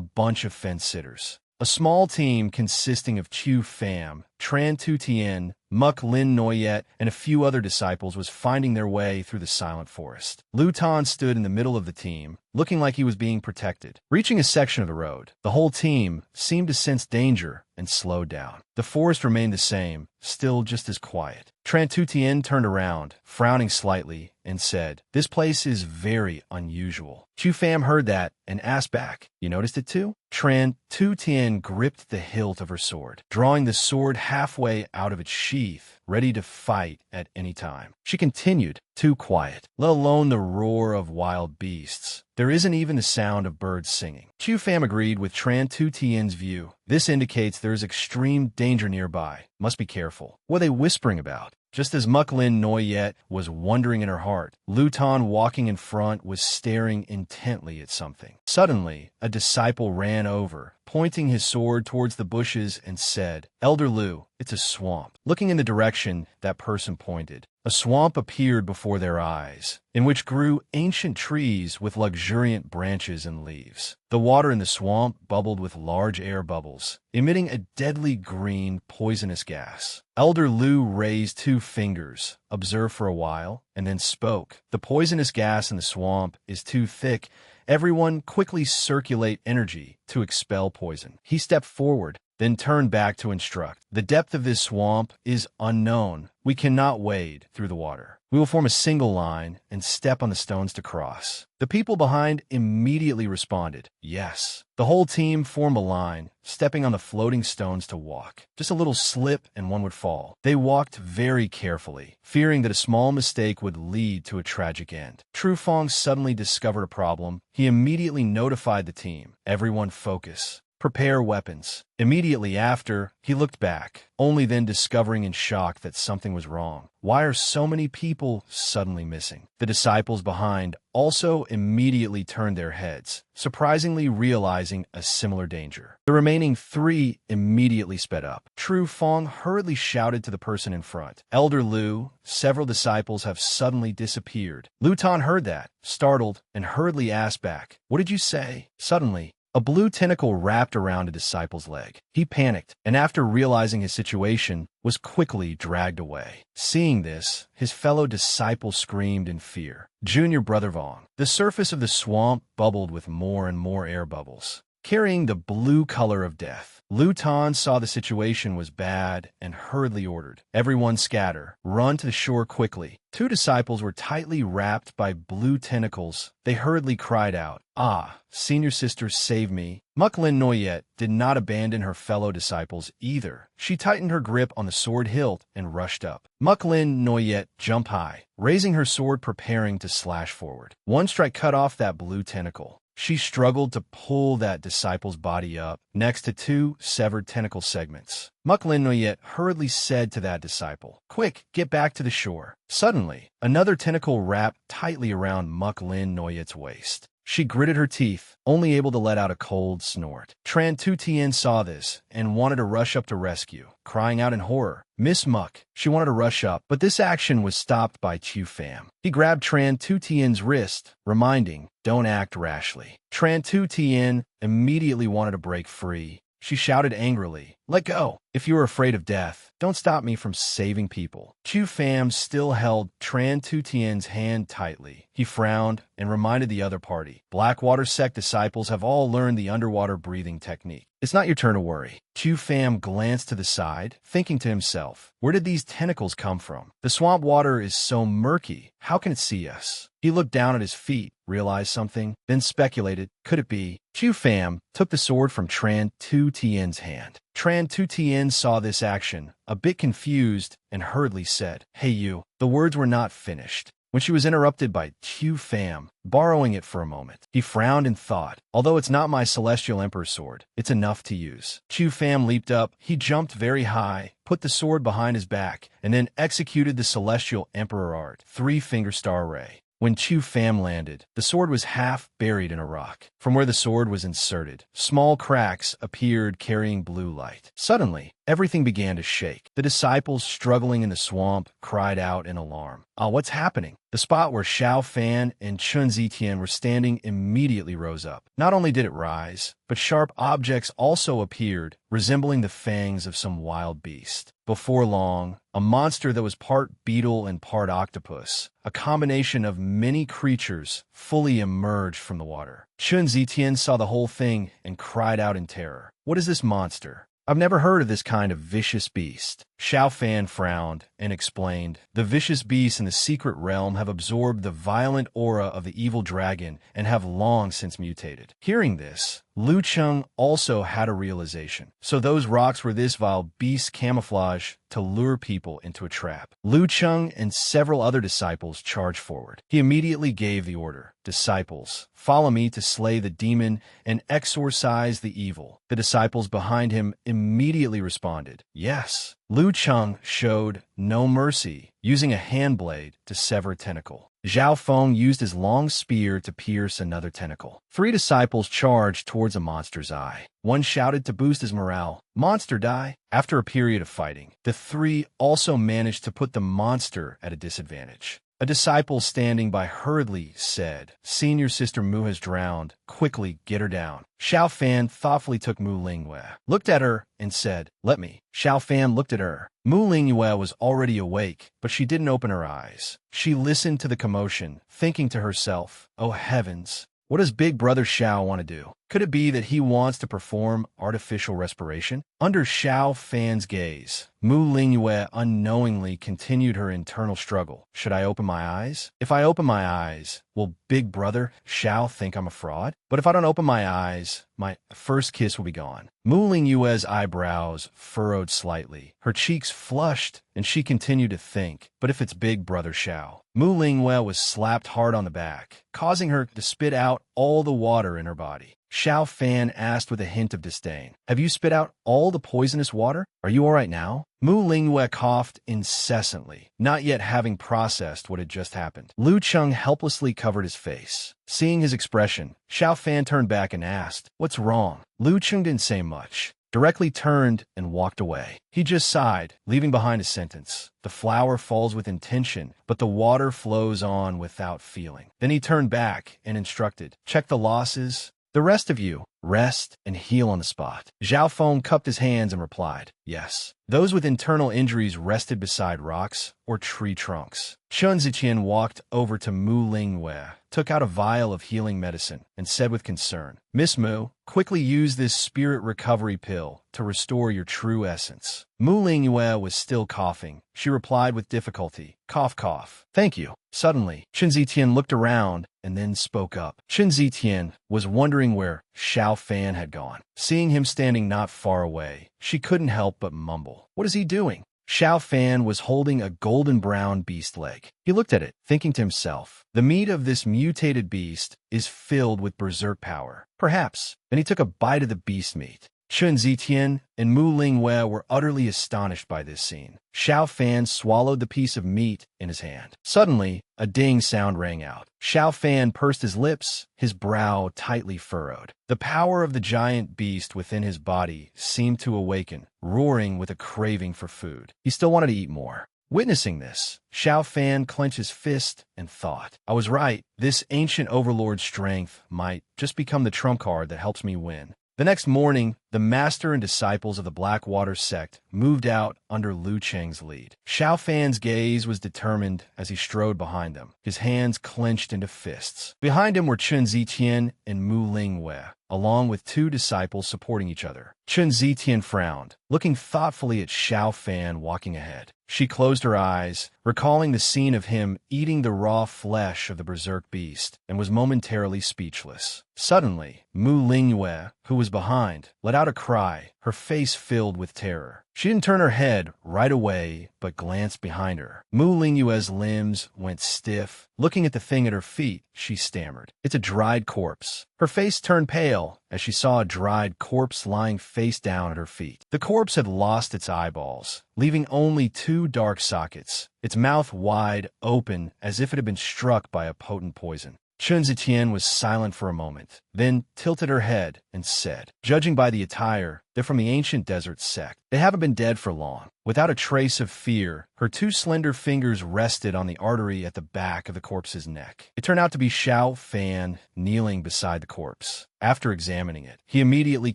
bunch of fence-sitters. A small team consisting of Chu Pham, Tran Tu Tien, Muk Lin Noyet, and a few other disciples was finding their way through the silent forest. Lu Tan stood in the middle of the team, looking like he was being protected. Reaching a section of the road, the whole team seemed to sense danger and slowed down. The forest remained the same, still just as quiet. Tran Tu Tien turned around, frowning slightly, and said, this place is very unusual. Chu Pham heard that and asked back, you noticed it too? Tran Tu Tien gripped the hilt of her sword, drawing the sword halfway out of its sheath, ready to fight at any time. She continued, too quiet, let alone the roar of wild beasts. There isn't even the sound of birds singing. Chu Pham agreed with Tran Tu Tien's view. This indicates there is extreme danger nearby. Must be careful. What are they whispering about? Just as Muklin Noyet was wondering in her heart, Luton walking in front was staring intently at something. Suddenly, a disciple ran over, pointing his sword towards the bushes and said, "Elder Lu, it's a swamp." Looking in the direction that person pointed, a swamp appeared before their eyes, in which grew ancient trees with luxuriant branches and leaves. The water in the swamp bubbled with large air bubbles, emitting a deadly green, poisonous gas. Elder Lu raised 2 fingers, observed for a while, and then spoke. "The poisonous gas in the swamp is too thick. Everyone quickly circulate energy to expel poison." He stepped forward, then turned back to instruct. "The depth of this swamp is unknown. We cannot wade through the water. We will form a single line and step on the stones to cross." The people behind immediately responded, "Yes." The whole team formed a line, stepping on the floating stones to walk. Just a little slip and one would fall. They walked very carefully, fearing that a small mistake would lead to a tragic end. Trufong suddenly discovered a problem. He immediately notified the team. "Everyone focus. Prepare weapons." Immediately after, he looked back, only then discovering in shock that something was wrong. Why are so many people suddenly missing? The disciples behind also immediately turned their heads, surprisingly realizing a similar danger. The remaining 3 immediately sped up. Tru Fong hurriedly shouted to the person in front, "Elder Lu, several disciples have suddenly disappeared." Luton heard that, startled, and hurriedly asked back, "What did you say?" Suddenly, a blue tentacle wrapped around a disciple's leg. He panicked, and after realizing his situation, was quickly dragged away. Seeing this, his fellow disciple screamed in fear. Junior Brother Vong. The surface of the swamp bubbled with more and more air bubbles, carrying the blue color of death. Luton saw the situation was bad and hurriedly ordered, "Everyone scatter. Run to the shore quickly." 2 disciples were tightly wrapped by blue tentacles. They hurriedly cried out, "Ah, senior sister, save me." Muklin Noyet did not abandon her fellow disciples either. She tightened her grip on the sword hilt and rushed up. Muklin Noyet jumped high, raising her sword preparing to slash forward. One strike cut off that blue tentacle. She struggled to pull that disciple's body up, next to 2 severed tentacle segments. Muklin Noyet hurriedly said to that disciple, "Quick, get back to the shore." Suddenly, another tentacle wrapped tightly around Muklin Noyet's waist. She gritted her teeth, only able to let out a cold snort. Tran Tu Tien saw this and wanted to rush up to rescue, crying out in horror, "Miss Muck!" She wanted to rush up, but this action was stopped by Chu Pham. He grabbed Tran Tu Tien's wrist, reminding, "Don't act rashly." Tran Tu Tien immediately wanted to break free. She shouted angrily, "Let go! If you are afraid of death, don't stop me from saving people." Chu Pham still held Tran Tu Tien's hand tightly. He frowned and reminded the other party, "Blackwater sect disciples have all learned the underwater breathing technique. It's not your turn to worry." Chu Pham glanced to the side, thinking to himself, "Where did these tentacles come from? The swamp water is so murky. How can it see us?" He looked down at his feet, realized something, then speculated, could it be? Chu Pham took the sword from Tran Tu Tien's hand. Tran Tu Tien saw this action, a bit confused, and hurriedly said, "Hey you." The words were not finished when she was interrupted by Chu Pham, borrowing it for a moment. He frowned and thought, "Although it's not my Celestial Emperor's sword, it's enough to use." Chu Pham leaped up. He jumped very high, put the sword behind his back, and then executed the Celestial Emperor art, 3-finger star ray. When Chu Pham landed, the sword was half buried in a rock. From where the sword was inserted, small cracks appeared carrying blue light. Suddenly, everything began to shake. The disciples struggling in the swamp cried out in alarm. "Ah, what's happening?" The spot where Xiao Fan and Chun Zitian were standing immediately rose up. Not only did it rise, but sharp objects also appeared, resembling the fangs of some wild beast. Before long, a monster that was part beetle and part octopus, a combination of many creatures, fully emerged from the water. Chun Zitian saw the whole thing and cried out in terror, "What is this monster? I've never heard of this kind of vicious beast." Xiao Fan frowned and explained, "The vicious beasts in the secret realm have absorbed the violent aura of the evil dragon and have long since mutated." Hearing this, Lu Cheng also had a realization. So those rocks were this vile beast's camouflage to lure people into a trap. Lu Cheng and several other disciples charged forward. He immediately gave the order, "Disciples, follow me to slay the demon and exorcise the evil." The disciples behind him immediately responded, "Yes." Lu Cheng showed no mercy, using a hand blade to sever a tentacle. Zhao Feng used his long spear to pierce another tentacle. 3 disciples charged towards a monster's eye. One shouted to boost his morale, "Monster, die!" After a period of fighting, the 3 also managed to put the monster at a disadvantage. A disciple standing by hurriedly said, "Senior Sister Mu has drowned. Quickly, get her down." Xiao Fan thoughtfully took Mu Lingyue, looked at her, and said, "Let me." Xiao Fan looked at her. Mu Lingyue was already awake, but she didn't open her eyes. She listened to the commotion, thinking to herself, "Oh heavens, what does Big Brother Xiao want to do? Could it be that he wants to perform artificial respiration?" Under Xiao Fan's gaze, Mu Lingyue unknowingly continued her internal struggle. Should I open my eyes? If I open my eyes, will Big Brother Xiao think I'm a fraud? But if I don't open my eyes, my first kiss will be gone. Mu Lingyue's eyebrows furrowed slightly. Her cheeks flushed, and she continued to think, but if it's Big Brother Xiao? Mu Lingyue was slapped hard on the back, causing her to spit out all the water in her body. Xiao Fan asked with a hint of disdain, "Have you spit out all the poisonous water? Are you all right now?" Mu Lingyue coughed incessantly, not yet having processed what had just happened. Lu Cheng helplessly covered his face. Seeing his expression, Xiao Fan turned back and asked, "What's wrong?" Lu Cheng didn't say much, directly turned and walked away. He just sighed, leaving behind a sentence. "The flower falls with intention, but the water flows on without feeling." Then he turned back and instructed, "Check the losses. The rest of you, rest and heal on the spot." Zhao Feng cupped his hands and replied, "Yes." Those with internal injuries rested beside rocks or tree trunks. Chun Ziqian walked over to Mu Lingyue, took out a vial of healing medicine, and said with concern, "Miss Mu, quickly use this spirit recovery pill to restore your true essence." Mu Lingyue was still coughing. She replied with difficulty, "Cough, cough. Thank you." Suddenly, Chun Ziqian looked around and then spoke up. Chun Ziqian was wondering where Xiao Fan had gone. Seeing him standing not far away, she couldn't help but mumble, "What is he doing?" Xiao Fan was holding a golden-brown beast leg. He looked at it, thinking to himself, "The meat of this mutated beast is filled with berserk power. Perhaps." Then he took a bite of the beast meat. Chun Ziqian and Mu Lingyue were utterly astonished by this scene. Xiao Fan swallowed the piece of meat in his hand. Suddenly, a ding sound rang out. Xiao Fan pursed his lips, his brow tightly furrowed. The power of the giant beast within his body seemed to awaken, roaring with a craving for food. He still wanted to eat more. Witnessing this, Xiao Fan clenched his fist and thought, "I was right. This ancient overlord's strength might just become the trump card that helps me win." The next morning, the master and disciples of the Blackwater sect moved out under Lu Cheng's lead. Xiao Fan's gaze was determined as he strode behind them, his hands clenched into fists. Behind him were Chun Ziqian and Mu Lingyue, along with 2 disciples supporting each other. Chun Ziqian frowned, looking thoughtfully at Xiao Fan walking ahead. She closed her eyes, recalling the scene of him eating the raw flesh of the berserk beast, and was momentarily speechless. Suddenly, Mu Lingyue, who was behind, let out a cry, her face filled with terror. She didn't turn her head right away, but glanced behind her. Mu Lingyue's limbs went stiff. Looking at the thing at her feet, she stammered, "It's a dried corpse." Her face turned pale as she saw a dried corpse lying face down at her feet. The corpse had lost its eyeballs, leaving only 2 dark sockets, its mouth wide open as if it had been struck by a potent poison. Chun Ziqian was silent for a moment, then tilted her head and said, "Judging by the attire, they're from the ancient desert sect. They haven't been dead for long." Without a trace of fear, her 2 slender fingers rested on the artery at the back of the corpse's neck. It turned out to be Xiao Fan kneeling beside the corpse. After examining it, he immediately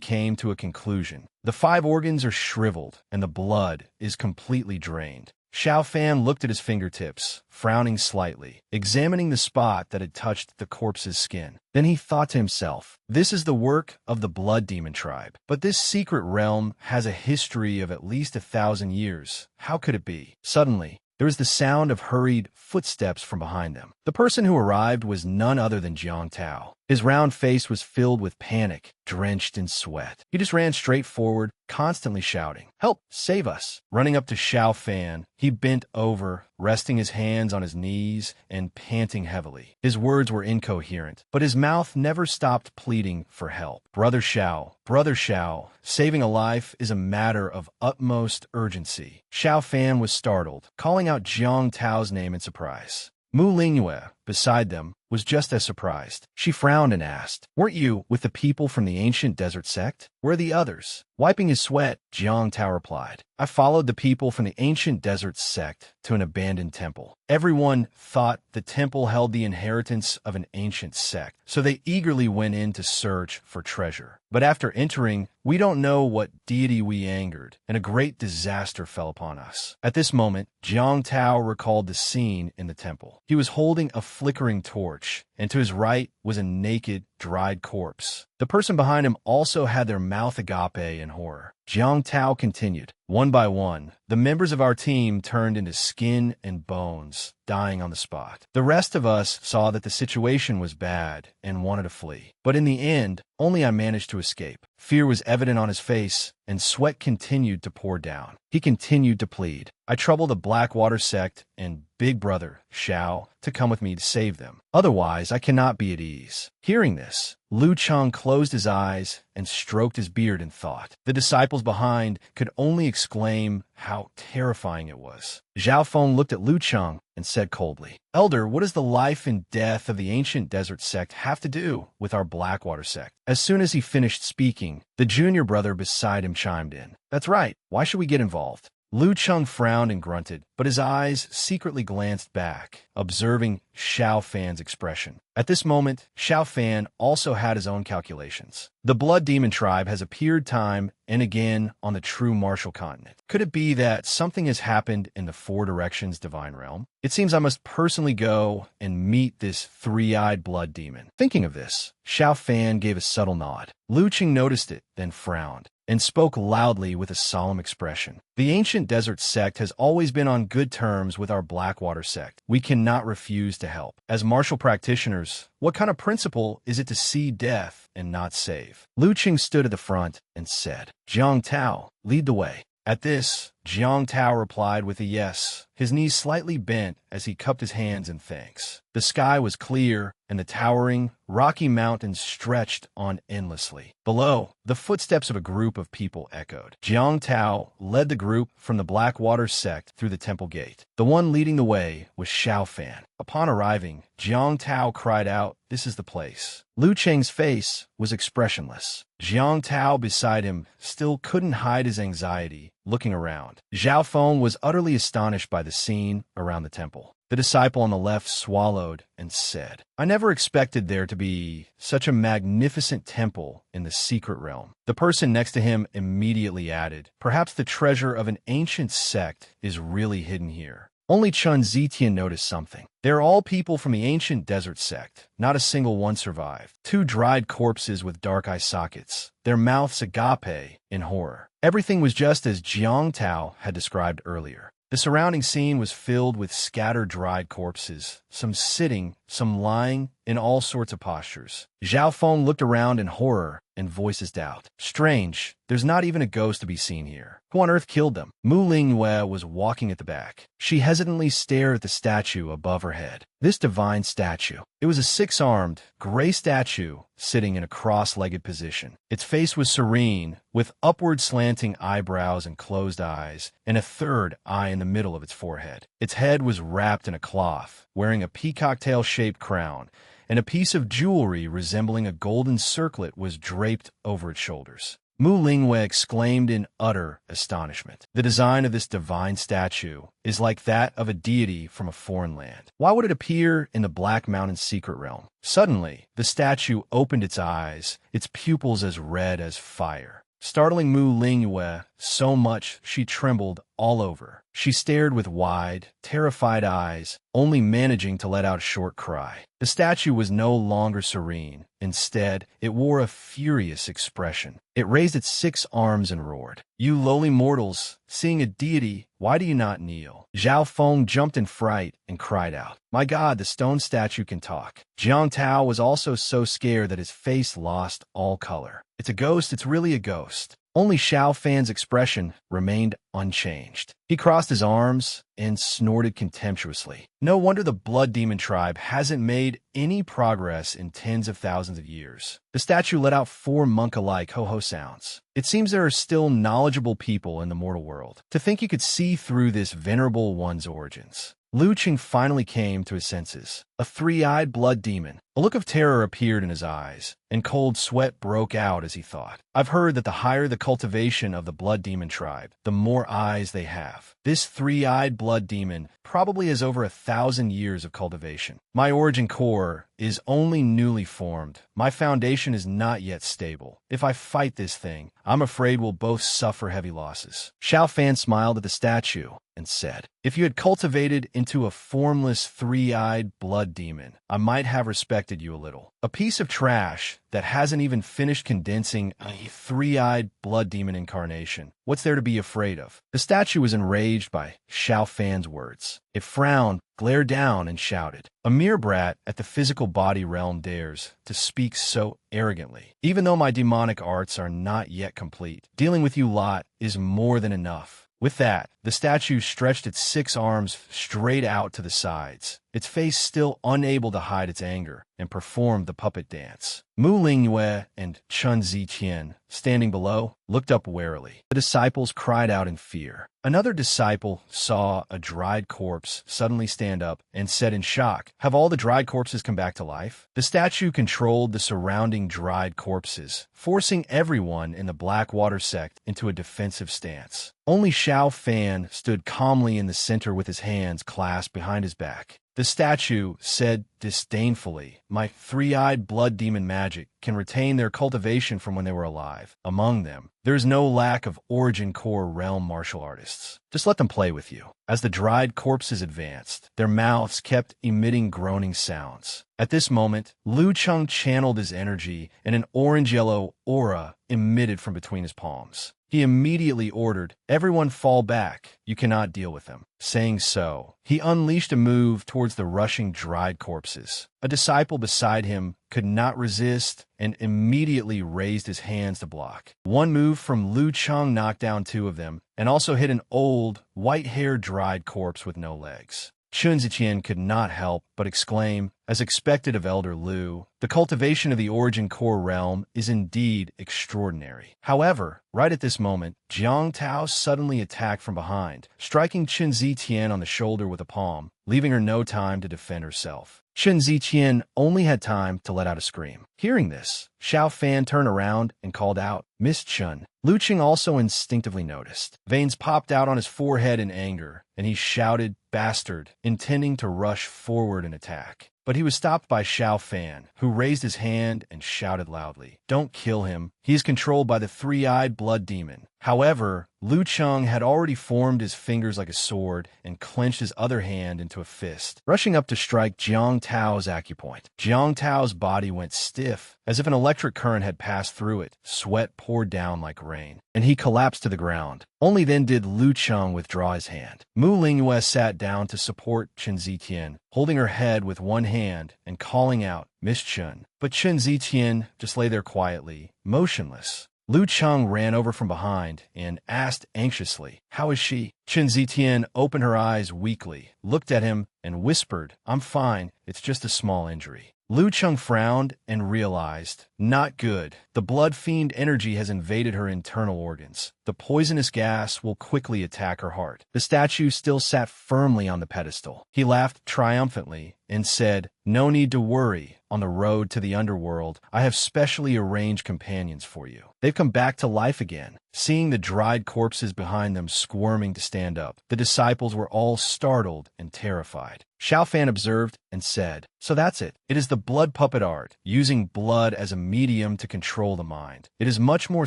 came to a conclusion. The 5 organs are shriveled, and the blood is completely drained. Xiao Fan looked at his fingertips, frowning slightly, examining the spot that had touched the corpse's skin. Then he thought to himself, "This is the work of the Blood Demon tribe. But this secret realm has a history of at least 1,000 years. How could it be?" Suddenly, there was the sound of hurried footsteps from behind them. The person who arrived was none other than Jiang Tao. His round face was filled with panic, drenched in sweat. He just ran straight forward, constantly shouting, "Help! Save us!" Running up to Xiao Fan, he bent over, resting his hands on his knees and panting heavily. His words were incoherent, but his mouth never stopped pleading for help. Brother Xiao, saving a life is a matter of utmost urgency." Xiao Fan was startled, calling out Jiang Tao's name in surprise. Mu Lingyue, beside them, was just as surprised. She frowned and asked, "Weren't you with the people from the ancient desert sect? Where are the others?" Wiping his sweat, Jiang Tao replied, "I followed the people from the ancient desert sect to an abandoned temple. Everyone thought the temple held the inheritance of an ancient sect, so they eagerly went in to search for treasure. But after entering, we don't know what deity we angered, and a great disaster fell upon us." At this moment, Jiang Tao recalled the scene in the temple. He was holding a flickering torch, and to his right was a naked, dried corpse. The person behind him also had their mouth agape in horror. Jiang Tao continued, "One by one, the members of our team turned into skin and bones, dying on the spot. The rest of us saw that the situation was bad and wanted to flee. But in the end, only I managed to escape." Fear was evident on his face, and sweat continued to pour down. He continued to plead, "I trouble the Blackwater sect and Big Brother, Xiao, to come with me to save them. Otherwise, I cannot be at ease." Hearing this, Lu Cheng closed his eyes and stroked his beard in thought. The disciples behind could only exclaim how terrifying it was. Zhao Feng looked at Lu Cheng and said coldly, "Elder, what does the life and death of the ancient desert sect have to do with our Blackwater sect?" As soon as he finished speaking, the junior brother beside him chimed in, "That's right. Why should we get involved?" Lu Cheng frowned and grunted, but his eyes secretly glanced back, observing Xiao Fan's expression. At this moment, Xiao Fan also had his own calculations. The Blood Demon tribe has appeared time and again on the true martial continent. Could it be that something has happened in the Four Directions Divine Realm? It seems I must personally go and meet this three-eyed blood demon. Thinking of this, Xiao Fan gave a subtle nod. Lu Cheng noticed it, then frowned, and spoke loudly with a solemn expression. "The ancient desert sect has always been on good terms with our Blackwater sect. We cannot refuse to help. As martial practitioners, what kind of principle is it to see death and not save?" Lu Cheng stood at the front and said, "Jiang Tao, lead the way." At this, Jiang Tao replied with a yes, his knees slightly bent as he cupped his hands in thanks. The sky was clear, and the towering, rocky mountains stretched on endlessly. Below, the footsteps of a group of people echoed. Jiang Tao led the group from the Blackwater sect through the temple gate. The one leading the way was Xiao Fan. Upon arriving, Jiang Tao cried out, "This is the place." Lu Cheng's face was expressionless. Jiang Tao beside him still couldn't hide his anxiety, looking around. Zhao Feng was utterly astonished by the scene around the temple. The disciple on the left swallowed and said, "I never expected there to be such a magnificent temple in the secret realm." The person next to him immediately added, "Perhaps the treasure of an ancient sect is really hidden here." Only Chun Zetian noticed something. They're all people from the ancient desert sect. Not a single one survived. Two dried corpses with dark eye sockets, their mouths agape in horror. Everything was just as Jiang Tao had described earlier. The surrounding scene was filled with scattered dried corpses, some sitting, some lying, in all sorts of postures. Zhao Feng looked around in horror and voiced his doubt. "Strange, there's not even a ghost to be seen here. Who on earth killed them?" Mu Lingyue was walking at the back. She hesitantly stared at the statue above her head. This divine statue. It was a six-armed, gray statue sitting in a cross-legged position. Its face was serene, with upward slanting eyebrows and closed eyes, and a third eye in the middle of its forehead. Its head was wrapped in a cloth, wearing a peacock-tail-shaped crown, and a piece of jewelry resembling a golden circlet was draped over its shoulders. Mu Lingyue exclaimed in utter astonishment. The design of this divine statue is like that of a deity from a foreign land. Why would it appear in the Black Mountain secret realm? Suddenly, the statue opened its eyes, its pupils as red as fire. startling Mu Lingyue so much she trembled all over. She stared with wide, terrified eyes, only managing to let out a short cry. The statue was no longer serene. Instead, it wore a furious expression. It raised its 6 arms and roared, "You lowly mortals, seeing a deity, why do you not kneel?" Zhao Feng jumped in fright and cried out, "My God, the stone statue can talk." Jiang Tao was also so scared that his face lost all color. "It's a ghost, it's really a ghost." Only Xiao Fan's expression remained unchanged. He crossed his arms and snorted contemptuously. No wonder the Blood Demon tribe hasn't made any progress in tens of thousands of years. The statue let out 4 monk-alike ho-ho sounds. It seems there are still knowledgeable people in the mortal world. To think you could see through this venerable one's origins. Lu Qing finally came to his senses. A 3-eyed blood demon. A look of terror appeared in his eyes, and cold sweat broke out as he thought. I've heard that the higher the cultivation of the blood demon tribe, the more eyes they have. This 3-eyed blood demon probably has over 1,000 years of cultivation. My origin core is only newly formed. My foundation is not yet stable. If I fight this thing, I'm afraid we'll both suffer heavy losses. Xiao Fan smiled at the statue and said, "If you had cultivated into a formless 3-eyed blood demon, I might have respected you a little. A piece of trash that hasn't even finished condensing a 3-eyed blood demon incarnation. What's there to be afraid of?" The statue was enraged by Xiao Fan's words. It frowned, glared down, and shouted, "A mere brat at the physical body realm dares to speak so arrogantly. Even though my demonic arts are not yet complete, dealing with you lot is more than enough." With that, the statue stretched its 6 arms straight out to the sides, its face still unable to hide its anger, and performed the puppet dance. Mu Lingyue and Chun Ziqian, standing below, looked up warily. The disciples cried out in fear. Another disciple saw a dried corpse suddenly stand up and said in shock, "Have all the dried corpses come back to life?" The statue controlled the surrounding dried corpses, forcing everyone in the Blackwater sect into a defensive stance. Only Xiao Fan stood calmly in the center with his hands clasped behind his back. The statue said disdainfully, "My 3-eyed blood demon magic can retain their cultivation from when they were alive. Among them, there's no lack of origin core realm martial artists. Just let them play with you." As the dried corpses advanced, their mouths kept emitting groaning sounds. At this moment, Lu Cheng channeled his energy, and an orange-yellow aura emitted from between his palms. He immediately ordered, "Everyone fall back. You cannot deal with them." Saying so, he unleashed a move towards the rushing dried corpses. A disciple beside him could not resist and immediately raised his hands to block. One move from Lu Cheng knocked down 2 of them and also hit an old, white-haired dried corpse with no legs. Chun Ziqian could not help but exclaim, as expected of Elder Lu, "The cultivation of the origin core realm is indeed extraordinary." However, right at this moment, Jiang Tao suddenly attacked from behind, striking Chun Ziqian on the shoulder with a palm, leaving her no time to defend herself. Chun Ziqian only had time to let out a scream. Hearing this, Xiao Fan turned around and called out, "Miss Chun." Lu Qing also instinctively noticed. Veins popped out on his forehead in anger, and he shouted, "Bastard," intending to rush forward and attack. But he was stopped by Xiao Fan, who raised his hand and shouted loudly, "Don't kill him. He is controlled by the 3-eyed blood demon." However, Lu Cheng had already formed his fingers like a sword and clenched his other hand into a fist, rushing up to strike Jiang Tao's acupoint. Jiang Tao's body went stiff, as if an electric current had passed through it. Sweat poured down like rain, and he collapsed to the ground. Only then did Lu Cheng withdraw his hand. Mu Lingyue sat down to support Chun Ziqian, holding her head with one hand and calling out, "Miss Chun." But Chun Ziqian just lay there quietly, motionless. Lu Cheng ran over from behind and asked anxiously, "How is she?" Chun Ziqian opened her eyes weakly, looked at him, and whispered, "I'm fine, it's just a small injury." Lu Cheng frowned and realized, not good. The blood fiend energy has invaded her internal organs. the poisonous gas will quickly attack her heart. The statue still sat firmly on the pedestal. He laughed triumphantly and said, "No need to worry. On the road to the underworld, I have specially arranged companions for you. They've come back to life again." Seeing the dried corpses behind them squirming to stand up, the disciples were all startled and terrified. Xiao Fan observed and said, "So that's it. It is the blood puppet art, using blood as a medium to control the mind. It is much more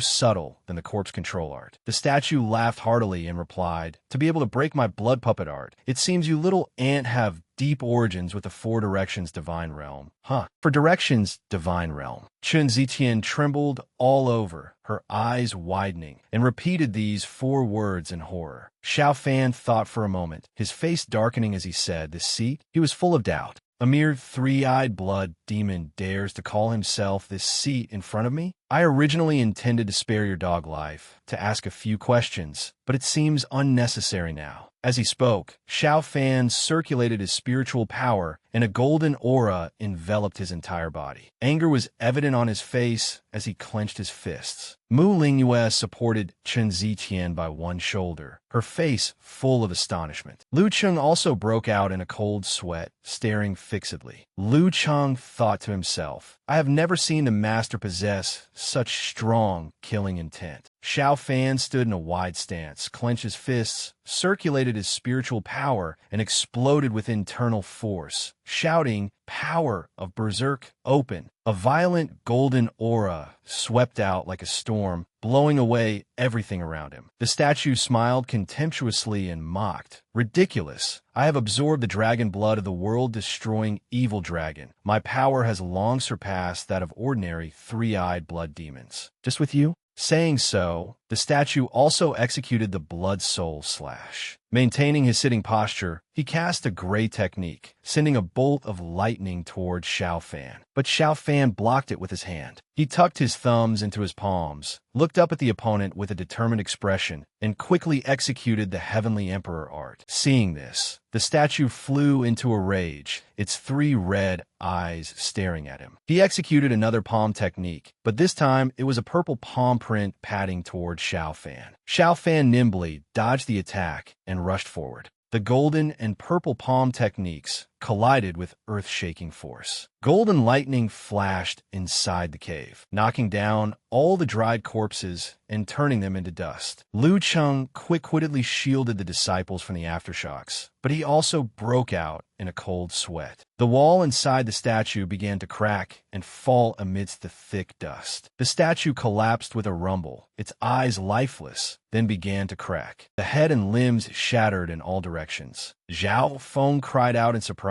subtle than the corpse control art." The statue laughed heartily and replied, "To be able to break my blood puppet art, it seems you little ant have deep origins with the four directions divine realm." Huh. For directions divine realm. Chun Zitian trembled all over, her eyes widening, and repeated these four words in horror. Xiao Fan thought for a moment, his face darkening as he said, "This seat?" He was full of doubt. A mere three-eyed blood demon dares to call himself this seat in front of me? I originally intended to spare your dog life, to ask a few questions, but it seems unnecessary now. As he spoke, Xiao Fan circulated his spiritual power, and a golden aura enveloped his entire body. Anger was evident on his face as he clenched his fists. Mu Lingyue supported Chen Zitian by one shoulder, her face full of astonishment. Lu Cheng also broke out in a cold sweat, staring fixedly. Lu Cheng thought to himself, "I have never seen the master possess such strong, killing intent." Xiao Fan stood in a wide stance, clenched his fists, circulated his spiritual power, and exploded with internal force, shouting, "Power of Berserk, open!" A violent golden aura swept out like a storm, blowing away everything around him. The statue smiled contemptuously and mocked. "Ridiculous! I have absorbed the dragon blood of the world-destroying evil dragon. My power has long surpassed that of ordinary three-eyed blood demons. Just with you?" Saying so, the statue also executed the blood soul slash. Maintaining his sitting posture, he cast a gray technique, sending a bolt of lightning towards Xiao Fan. But Xiao Fan blocked it with his hand. He tucked his thumbs into his palms, looked up at the opponent with a determined expression, and quickly executed the Heavenly Emperor art. Seeing this, the statue flew into a rage, its three red eyes staring at him. He executed another palm technique, but this time it was a purple palm print padding towards Xiao Fan. Xiao Fan nimbly dodged the attack and rushed forward. The golden and purple palm techniques collided with earth-shaking force. Golden lightning flashed inside the cave, knocking down all the dried corpses and turning them into dust. Lu Cheng quick-wittedly shielded the disciples from the aftershocks, but he also broke out in a cold sweat. The wall inside the statue began to crack and fall amidst the thick dust. The statue collapsed with a rumble, its eyes lifeless, then began to crack. The head and limbs shattered in all directions. Zhao Feng cried out in surprise.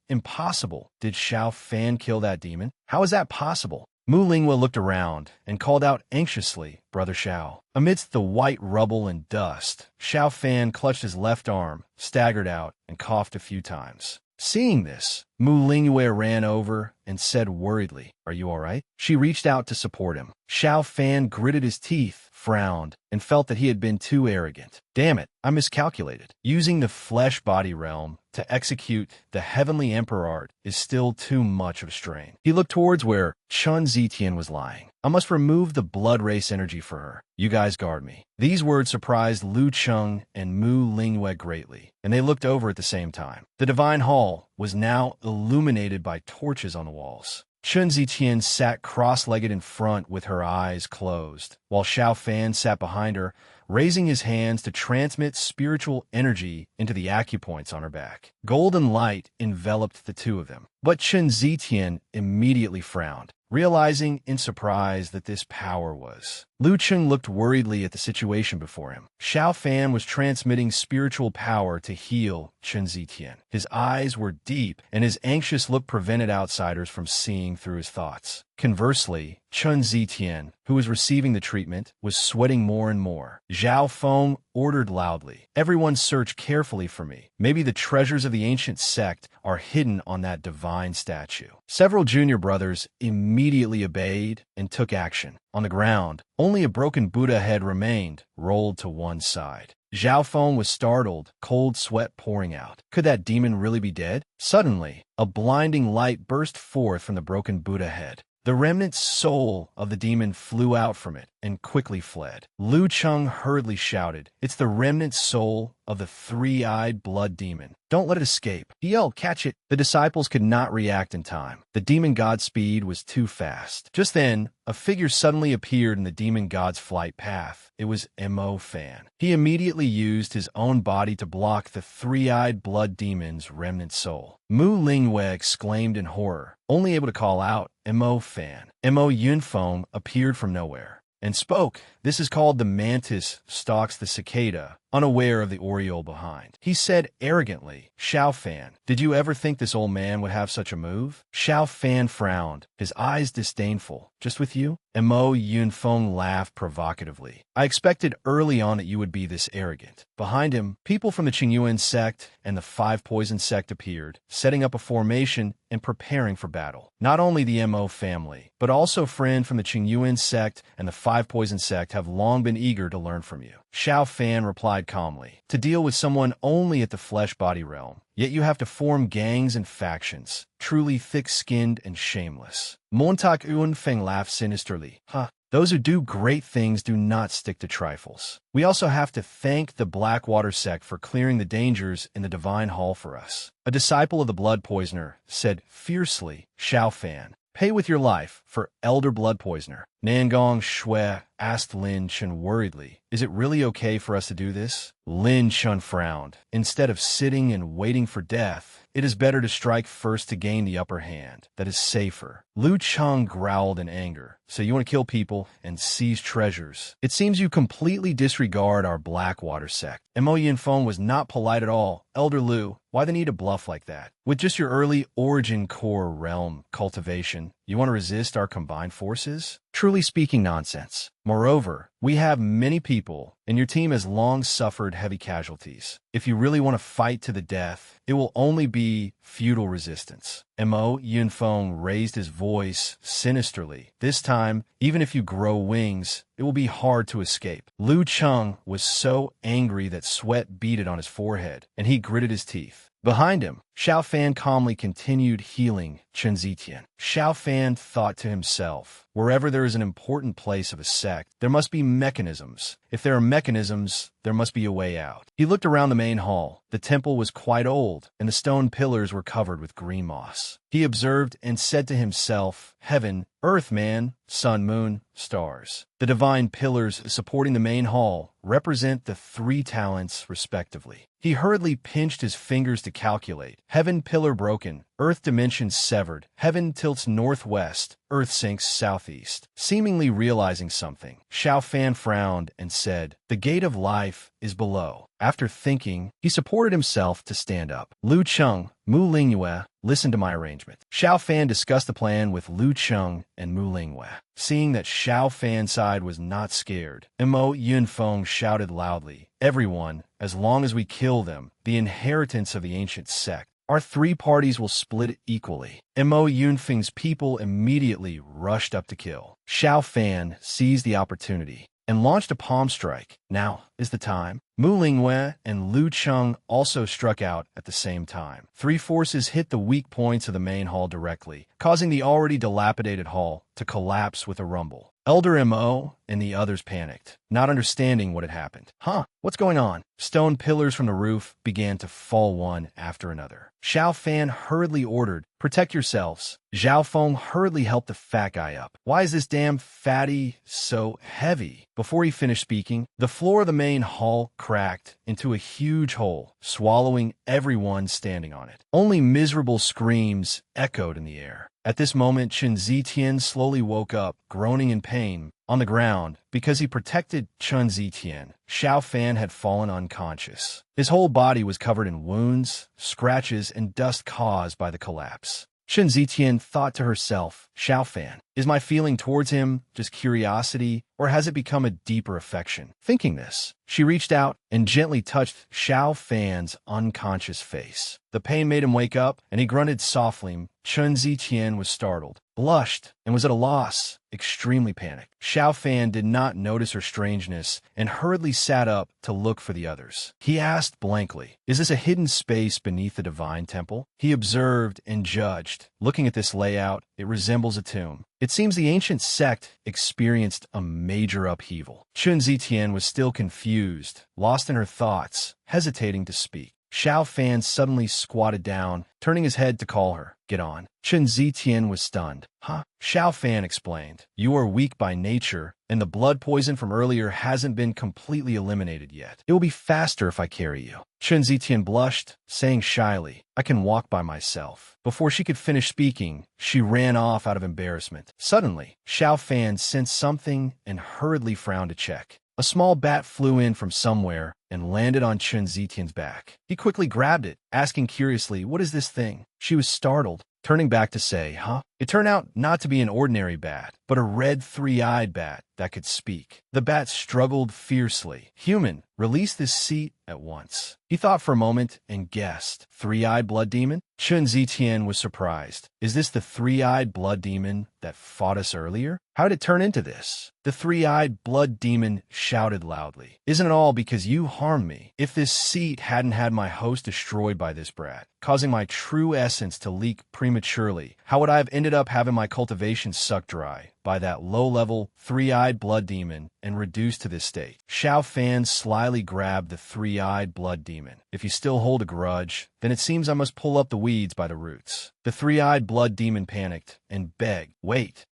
"Impossible! Did Xiao Fan kill that demon? How is that possible?" Mu Linghua looked around and called out anxiously, "Brother Xiao." Amidst the white rubble and dust, Xiao Fan clutched his left arm, staggered out, and coughed a few times. Seeing this, Mu Lingyue ran over and said worriedly, "Are you all right?" She reached out to support him. Xiao Fan gritted his teeth, frowned, and felt that he had been too arrogant. "Damn it, I miscalculated. Using the flesh body realm to execute the Heavenly Emperor art is still too much of a strain." He looked towards where Chun Zitian was lying. "I must remove the blood race energy for her. You guys guard me." These words surprised Lu Cheng and Mu Lingyue greatly, and they looked over at the same time. The divine hall was now illuminated by torches on the walls. Chun Zitian sat cross-legged in front with her eyes closed, while Xiao Fan sat behind her, raising his hands to transmit spiritual energy into the acupoints on her back. Golden light enveloped the two of them, but Chun Zitian immediately frowned, realizing in surprise that this power was. Lu Cheng looked worriedly at the situation before him. Xiao Fan was transmitting spiritual power to heal Chun Zitian. His eyes were deep, and his anxious look prevented outsiders from seeing through his thoughts. Conversely, Chun Zitian, who was receiving the treatment, was sweating more and more. Zhao Feng ordered loudly, "Everyone search carefully for me. Maybe the treasures of the ancient sect are hidden on that divine statue." Several junior brothers immediately obeyed and took action. On the ground, only a broken Buddha head remained, rolled to one side. Zhao Feng was startled, cold sweat pouring out. Could that demon really be dead? Suddenly, a blinding light burst forth from the broken Buddha head. The remnant soul of the demon flew out from it and quickly fled. Lu Cheng hurriedly shouted, "It's the remnant soul of the three-eyed blood demon. Don't let it escape." He yelled, "Catch it!" The disciples could not react in time. The demon god's speed was too fast. Just then, a figure suddenly appeared in the demon god's flight path. It was Mo Fan. He immediately used his own body to block the three-eyed blood demon's remnant soul. Mu Lingwei exclaimed in horror, only able to call out, "Mo Fan." Mo Yunfeng appeared from nowhere and spoke. "This is called the mantis stalks the cicada, unaware of the oriole behind." He said arrogantly, "Xiao Fan, did you ever think this old man would have such a move?" Xiao Fan frowned, his eyes disdainful. "Just with you?" Mo Yunfeng laughed provocatively. "I expected early on that you would be this arrogant." Behind him, people from the Qingyuan sect and the Five Poison sect appeared, setting up a formation and preparing for battle. Not only the Mo family, but also friends from the Qingyuan sect and the Five Poison sect have long been eager to learn from you. Xiao Fan replied calmly, "To deal with someone only at the flesh-body realm, yet you have to form gangs and factions, truly thick-skinned and shameless." Montak Yunfeng laughed sinisterly. "Huh. Those who do great things do not stick to trifles. We also have to thank the Blackwater sect for clearing the dangers in the Divine Hall for us." A disciple of the Blood Poisoner said fiercely, "Xiao Fan, pay with your life for Elder Blood Poisoner." Nangong Shui asked Lin Chen worriedly, "Is it really okay for us to do this?" Lin Chen frowned. "Instead of sitting and waiting for death, it is better to strike first to gain the upper hand. That is safer." Lu Cheng growled in anger. "So you want to kill people and seize treasures? It seems you completely disregard our Blackwater sect." Mo Yinfeng was not polite at all. "Elder Lu, why the need to bluff like that? With just your early origin core realm cultivation, you want to resist our combined forces? Truly speaking nonsense. Moreover, we have many people, and your team has long suffered heavy casualties. If you really want to fight to the death, it will only be futile resistance." Mo Yunfeng raised his voice sinisterly. "This time, even if you grow wings, it will be hard to escape." Lu Cheng was so angry that sweat beaded on his forehead, and he gritted his teeth. Behind him, Xiao Fan calmly continued healing Chen Zitian. Xiao Fan thought to himself, wherever there is an important place of a sect, there must be mechanisms. If there are mechanisms, there must be a way out. He looked around the main hall. The temple was quite old, and the stone pillars were covered with green moss. He observed and said to himself, "Heaven, earth, man, sun, moon, stars." The divine pillars supporting the main hall represent the three talents, respectively. He hurriedly pinched his fingers to calculate. Heaven pillar broken, earth dimension severed. Heaven tilts northwest, earth sinks southeast. Seemingly realizing something, Xiao Fan frowned and said, "The gate of life is below." After thinking, he supported himself to stand up. "Lu Cheng, Mu Lingyue, listen to my arrangement." Xiao Fan discussed the plan with Lu Cheng and Mu Lingyue. Seeing that Xiao Fan's side was not scared, Mo Yunfeng shouted loudly, "Everyone, as long as we kill them, the inheritance of the ancient sect, our three parties will split it equally." Mo Yunfeng's people immediately rushed up to kill. Xiao Fan seized the opportunity and launched a palm strike. "Now is the time." Mu Lingyue and Lu Cheng also struck out at the same time. Three forces hit the weak points of the main hall directly, causing the already dilapidated hall to collapse with a rumble. Elder Mo and the others panicked, not understanding what had happened. "Huh? What's going on?" Stone pillars from the roof began to fall one after another. Xiao Fan hurriedly ordered, "Protect yourselves." Zhao Feng hurriedly helped the fat guy up. "Why is this damn fatty so heavy?" Before he finished speaking, the floor of the main hall cracked into a huge hole, swallowing everyone standing on it. Only miserable screams echoed in the air. At this moment, Chen Zitian slowly woke up, groaning in pain. On the ground, because he protected Chen Zitian, Xiao Fan had fallen unconscious. His whole body was covered in wounds, scratches, and dust caused by the collapse. Chen Zitian thought to herself, "Xiao Fan, is my feeling towards him just curiosity, or has it become a deeper affection?" Thinking this, she reached out and gently touched Xiao Fan's unconscious face. The pain made him wake up, and he grunted softly. Chen Zitian was startled, blushed, and was at a loss, extremely panicked. Xiao Fan did not notice her strangeness and hurriedly sat up to look for the others. He asked blankly, "Is this a hidden space beneath the divine temple?" He observed and judged. Looking at this layout, It resembles a tomb. It seems the ancient sect experienced a major upheaval. Chun Zitian was still confused, lost in her thoughts, hesitating to speak. Xiao Fan suddenly squatted down, turning his head to call her. Get on. Chun Zitian was stunned. Huh? Xiao Fan explained. You are weak by nature, and the blood poison from earlier hasn't been completely eliminated yet. It will be faster if I carry you. Chun Zitian blushed, saying shyly, I can walk by myself. Before she could finish speaking, she ran off out of embarrassment. Suddenly, Xiao Fan sensed something and hurriedly frowned to check. A small bat flew in from somewhere and landed on Chun Zitian's back. He quickly grabbed it, asking curiously, what is this thing? She was startled, turning back to say, huh? It turned out not to be an ordinary bat, but a red three-eyed bat that could speak. The bat struggled fiercely. Human, release this seat at once. He thought for a moment and guessed. Three-eyed blood demon? Chun Zitian was surprised. Is this the three-eyed blood demon that fought us earlier? How did it turn into this? The three-eyed blood demon shouted loudly. Isn't it all because you harmed me? If this seat hadn't had my host destroyed by this brat, causing my true essence to leak prematurely, how would I have ended up having my cultivation sucked dry by that low-level, three-eyed blood demon and reduced to this state? Xiao Fan slyly grabbed the three-eyed blood demon. If you still hold a grudge, then it seems I must pull up the weeds by the roots. The three-eyed blood demon panicked and begged, wait,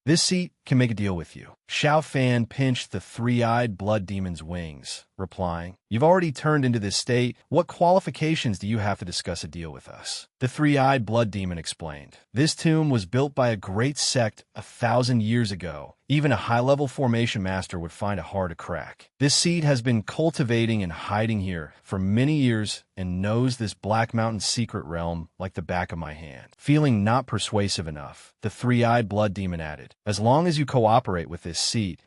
this seat can make a deal with you. Xiao Fan pinched the three-eyed blood demon's wings, replying, you've already turned into this state. What qualifications do you have to discuss a deal with us? The three-eyed blood demon explained. This tomb was built by a great sect 1,000 years ago. Even a high-level formation master would find it hard to crack. This seed has been cultivating and hiding here for many years and knows this Black Mountain secret realm like the back of my hand. Feeling not persuasive enough, the three-eyed blood demon added, as long as you cooperate with this seed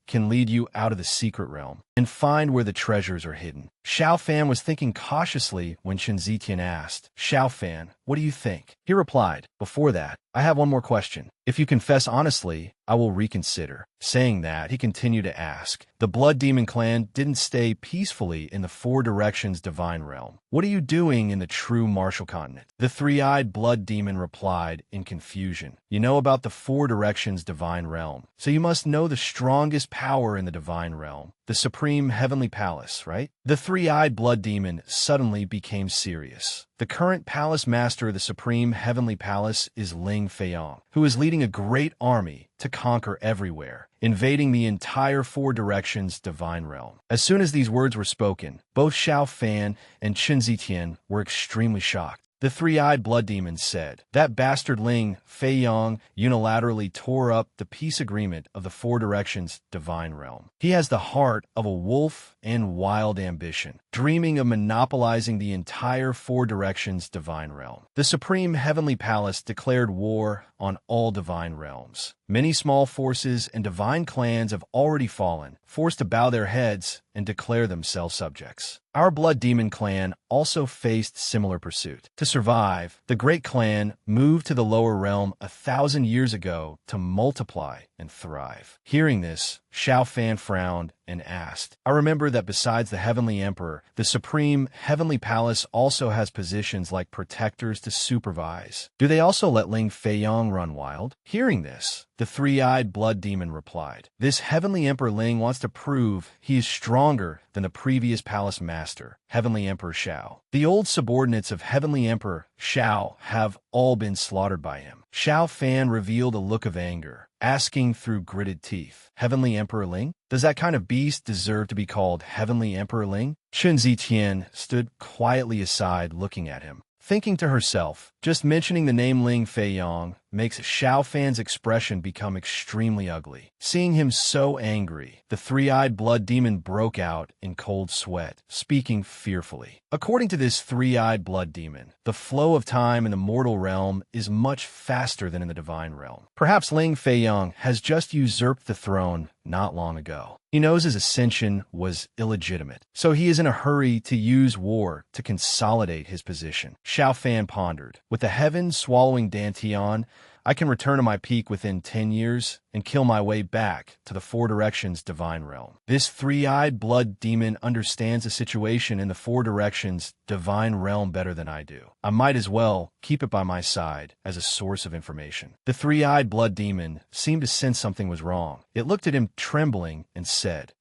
can lead you out of the secret realm and find where the treasures are hidden. Xiao Fan was thinking cautiously when Chun Zitian asked, Xiao Fan, what do you think? He replied, before that, I have one more question. If you confess honestly, I will reconsider. Saying that, he continued to ask. The Blood Demon clan didn't stay peacefully in the Four Directions divine realm. What are you doing in the true martial continent? The three-eyed Blood Demon replied in confusion. You know about the Four Directions divine realm, so you must know the strongest power in the divine realm, the Supreme Heavenly Palace, right? The three-eyed Blood Demon suddenly became serious. The current palace master of the Supreme Heavenly Palace is Ling Feiyang, who is leading a great army to conquer everywhere, invading the entire Four Directions divine realm. As soon as these words were spoken, both Xiao Fan and Chun Zitian were extremely shocked. The three-eyed blood demon said, that bastard Ling Feiyang unilaterally tore up the peace agreement of the Four Directions divine realm. He has the heart of a wolf and wild ambition, dreaming of monopolizing the entire Four Directions divine realm. The Supreme Heavenly Palace declared war on all divine realms. Many small forces and divine clans have already fallen, forced to bow their heads and declare themselves subjects. Our Blood Demon clan also faced similar pursuit. To survive, the Great Clan moved to the lower realm 1,000 years ago to multiply and thrive. Hearing this, Xiao Fan frowned and asked, I remember that besides the Heavenly Emperor, the Supreme Heavenly Palace also has positions like protectors to supervise. Do they also let Ling Feiyang run wild? Hearing this, the three-eyed blood demon replied, this Heavenly Emperor Ling wants to prove he is stronger than the previous palace master, Heavenly Emperor Xiao. The old subordinates of Heavenly Emperor Xiao have all been slaughtered by him. Xiao Fan revealed a look of anger, asking through gritted teeth, Heavenly Emperor Ling? Does that kind of beast deserve to be called Heavenly Emperor Ling? Chun Zitian stood quietly aside looking at him, thinking to herself, just mentioning the name Ling Feiyang makes Xiao Fan's expression become extremely ugly. Seeing him so angry, the three-eyed blood demon broke out in cold sweat, speaking fearfully. According to this three-eyed blood demon, the flow of time in the mortal realm is much faster than in the divine realm. Perhaps Ling Feiyang has just usurped the throne not long ago. He knows his ascension was illegitimate, so he is in a hurry to use war to consolidate his position. Xiao Fan pondered. With the heavens swallowing Dantian, I can return to my peak within 10 years and kill my way back to the Four Directions divine realm. This three-eyed blood demon understands the situation in the Four Directions divine realm better than I do. I might as well keep it by my side as a source of information. The three-eyed blood demon seemed to sense something was wrong. It looked at him trembling and said,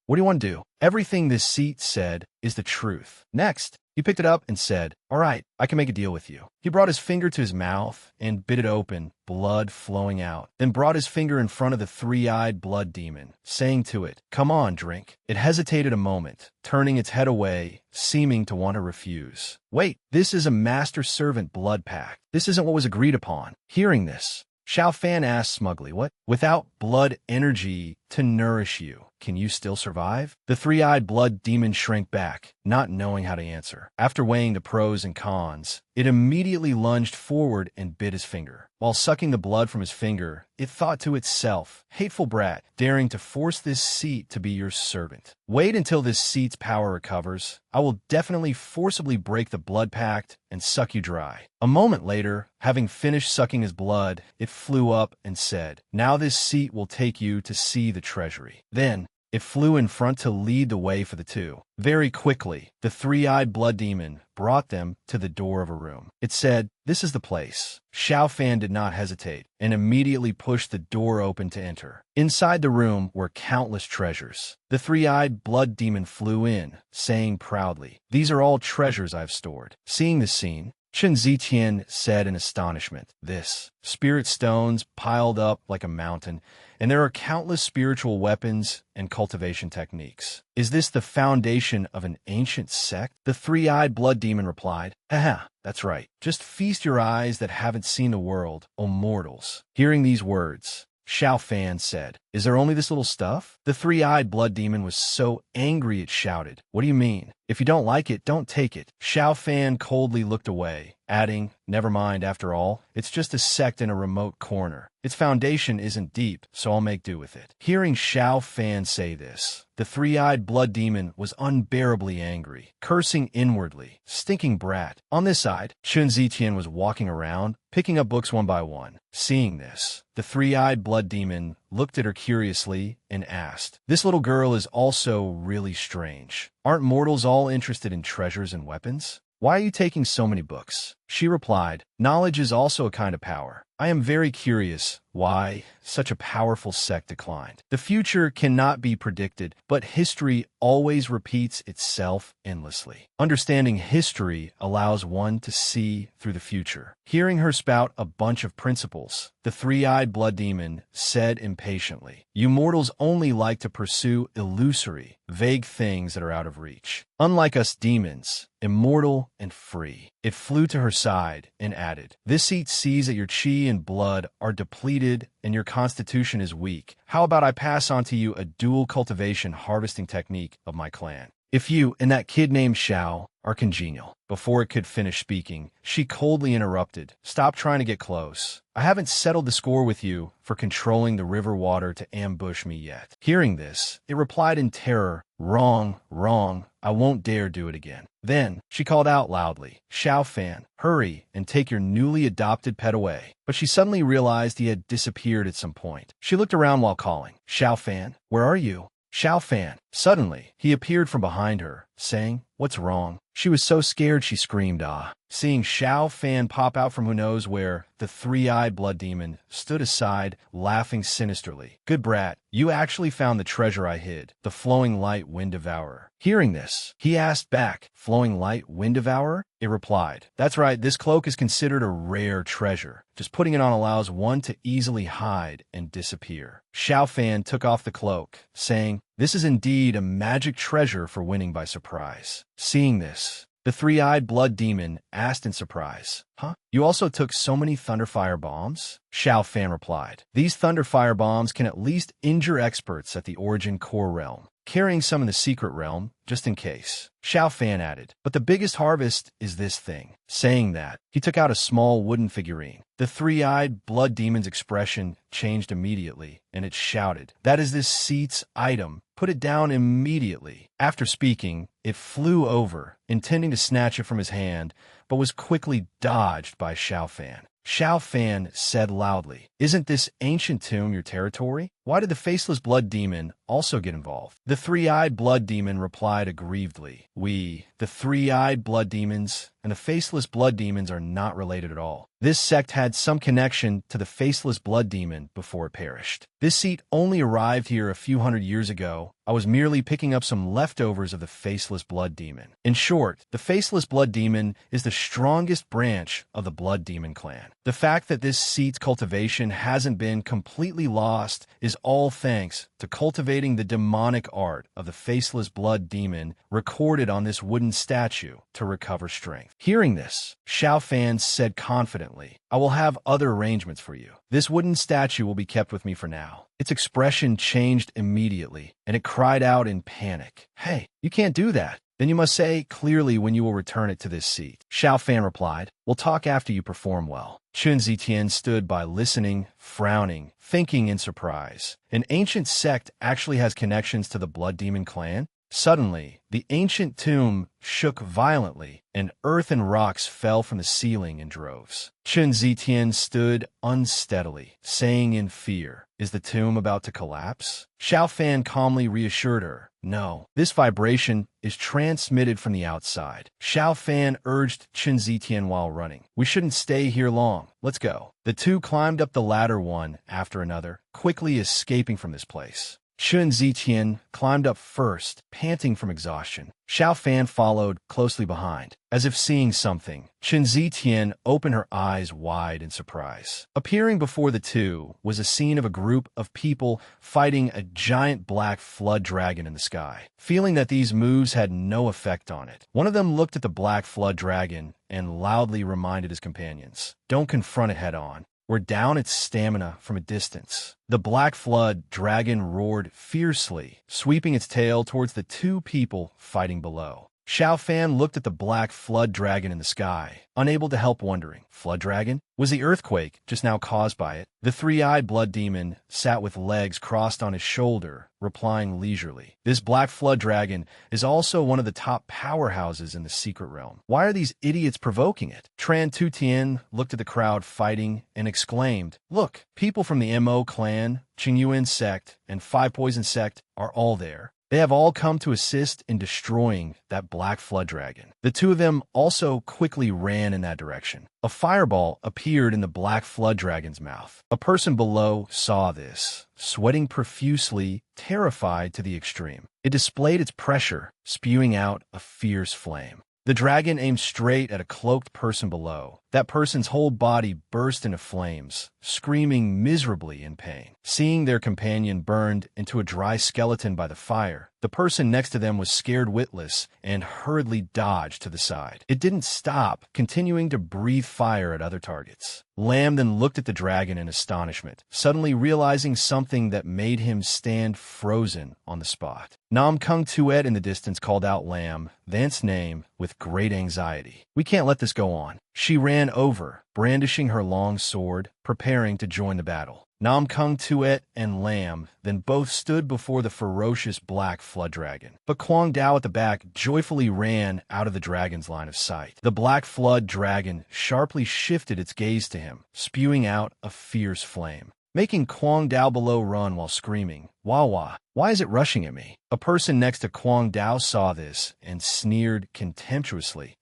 what do you want to do? Everything this seat said is the truth. Next, he picked it up and said, all right, I can make a deal with you. He brought his finger to his mouth and bit it open, blood flowing out, then brought his finger in front of the three-eyed blood demon, saying to it, come on, drink. It hesitated a moment, turning its head away, seeming to want to refuse. Wait, this is a master-servant blood pact. This isn't what was agreed upon. Hearing this, Xiao Fan asked smugly, what? Without blood energy to nourish you, can you still survive? The three-eyed blood demon shrank back, not knowing how to answer. After weighing the pros and cons, it immediately lunged forward and bit his finger. While sucking the blood from his finger, it thought to itself, hateful brat, daring to force this seat to be your servant. Wait until this seat's power recovers. I will definitely forcibly break the blood pact and suck you dry. A moment later, having finished sucking his blood, it flew up and said, now this seat will take you to see the treasury. Then, it flew in front to lead the way for the two. Very quickly, the three-eyed blood demon brought them to the door of a room. It said, this is the place. Xiao Fan did not hesitate and immediately pushed the door open to enter. Inside the room were countless treasures. The three-eyed blood demon flew in, saying proudly, these are all treasures I've stored. Seeing this scene, Chen Zitian said in astonishment, this, spirit stones piled up like a mountain, and there are countless spiritual weapons and cultivation techniques. Is this the foundation of an ancient sect? The three-eyed blood demon replied, haha, that's right. Just feast your eyes that haven't seen the world, O mortals. Hearing these words, Xiao Fan said, is there only this little stuff? The three-eyed blood demon was so angry it shouted, what do you mean? If you don't like it, don't take it. Xiao Fan coldly looked away, adding, never mind, after all, it's just a sect in a remote corner. Its foundation isn't deep, so I'll make do with it. Hearing Xiao Fan say this, the three-eyed blood demon was unbearably angry, cursing inwardly, stinking brat. On this side, Chun Zitian was walking around, picking up books one by one. Seeing this, the three-eyed blood demon looked at her curiously and asked, this little girl is also really strange. Aren't mortals all interested in treasures and weapons? Why are you taking so many books? She replied, knowledge is also a kind of power. I am very curious why such a powerful sect declined. The future cannot be predicted, but history always repeats itself endlessly. Understanding history allows one to see through the future. Hearing her spout a bunch of principles, the three-eyed blood demon said impatiently, you mortals only like to pursue illusory, vague things that are out of reach. Unlike us demons, immortal and free. It flew to her side and added, this seat sees that your chi and blood are depleted and your constitution is weak. How about I pass on to you a dual cultivation harvesting technique of my clan? If you and that kid named Xiao are congenial. Before it could finish speaking, she coldly interrupted, stop trying to get close. I haven't settled the score with you for controlling the river water to ambush me yet. Hearing this, it replied in terror, wrong, wrong, I won't dare do it again. Then, she called out loudly, Xiao Fan, hurry and take your newly adopted pet away. But she suddenly realized he had disappeared at some point. She looked around while calling, Xiao Fan, where are you? Xiao Fan. Suddenly, he appeared from behind her, saying, what's wrong? She was so scared she screamed, ah. Seeing Xiao Fan pop out from who knows where, the three-eyed blood demon stood aside, laughing sinisterly. Good brat, you actually found the treasure I hid, the flowing light wind devourer. Hearing this, he asked back, flowing light wind devourer? It replied, that's right, this cloak is considered a rare treasure. Just putting it on allows one to easily hide and disappear. Xiao Fan took off the cloak, saying, this is indeed a magic treasure for winning by surprise. Seeing this, the three-eyed blood demon asked in surprise, huh? You also took so many Thunderfire bombs? Xiao Fan replied, these Thunderfire bombs can at least injure experts at the Origin Core realm, carrying some in the Secret realm, just in case. Xiao Fan added, but the biggest harvest is this thing. Saying that, he took out a small wooden figurine. The three-eyed blood demon's expression changed immediately, and it shouted, that is this seat's item. Put it down immediately. After speaking, it flew over, intending to snatch it from his hand, but was quickly dodged by Xiao Fan. Xiao Fan said loudly. Isn't this ancient tomb your territory? Why did the faceless blood demon also get involved? The three-eyed blood demon replied aggrievedly. We, the three-eyed blood demons, and the faceless blood demons are not related at all. This sect had some connection to the faceless blood demon before it perished. This seat only arrived here a few hundred years ago. I was merely picking up some leftovers of the faceless blood demon. In short, the faceless blood demon is the strongest branch of the blood demon clan. The fact that this seat's cultivation hasn't been completely lost is all thanks to cultivating the demonic art of the faceless blood demon recorded on this wooden statue to recover strength. Hearing this, Xiao Fan said confidently, I will have other arrangements for you. This wooden statue will be kept with me for now. Its expression changed immediately, and it cried out in panic. Hey, you can't do that. Then you must say clearly when you will return it to this seat. Xiao Fan replied, we'll talk after you perform well. Chun Zitian stood by listening, frowning, thinking in surprise. An ancient sect actually has connections to the Blood Demon clan? Suddenly, the ancient tomb shook violently, and earth and rocks fell from the ceiling in droves. Chun Zitian stood unsteadily, saying in fear, is the tomb about to collapse? Xiao Fan calmly reassured her, no, this vibration is transmitted from the outside. Xiao Fan urged Chun Zitian while running. We shouldn't stay here long. Let's go. The two climbed up the ladder one after another, quickly escaping from this place. Chun Zitian climbed up first, panting from exhaustion. Xiao Fan followed closely behind. As if seeing something, Chun Zitian opened her eyes wide in surprise. Appearing before the two was a scene of a group of people fighting a giant black flood dragon in the sky. Feeling that these moves had no effect on it, one of them looked at the black flood dragon and loudly reminded his companions, don't confront it head-on. We're down its stamina from a distance. The black flood dragon roared fiercely, sweeping its tail towards the two people fighting below. Xiao Fan looked at the black flood dragon in the sky, unable to help wondering, flood dragon? Was the earthquake just now caused by it? The three-eyed blood demon sat with legs crossed on his shoulder, replying leisurely. This black flood dragon is also one of the top powerhouses in the secret realm. Why are these idiots provoking it? Tran Tutian looked at the crowd fighting and exclaimed, look, people from the Mo clan, Qingyuan sect, and Five Poison sect are all there. They have all come to assist in destroying that black flood dragon. The two of them also quickly ran in that direction. A fireball appeared in the black flood dragon's mouth. A person below saw this, sweating profusely, terrified to the extreme. It displayed its pressure, spewing out a fierce flame. The dragon aimed straight at a cloaked person below. That person's whole body burst into flames, screaming miserably in pain. Seeing their companion burned into a dry skeleton by the fire, the person next to them was scared witless and hurriedly dodged to the side. It didn't stop, continuing to breathe fire at other targets. Lam then looked at the dragon in astonishment, suddenly realizing something that made him stand frozen on the spot. Nam Kung Tuet in the distance called out Lam, Vance's name, with great anxiety. We can't let this go on. She ran over, brandishing her long sword, preparing to join the battle. Nam Kung Tuet and Lam then both stood before the ferocious black flood dragon. But Kwang Dao at the back joyfully ran out of the dragon's line of sight. The black flood dragon sharply shifted its gaze to him, spewing out a fierce flame, making Kwang Dao below run while screaming, Wawa, why is it rushing at me? A person next to Kwang Dao saw this and sneered contemptuously.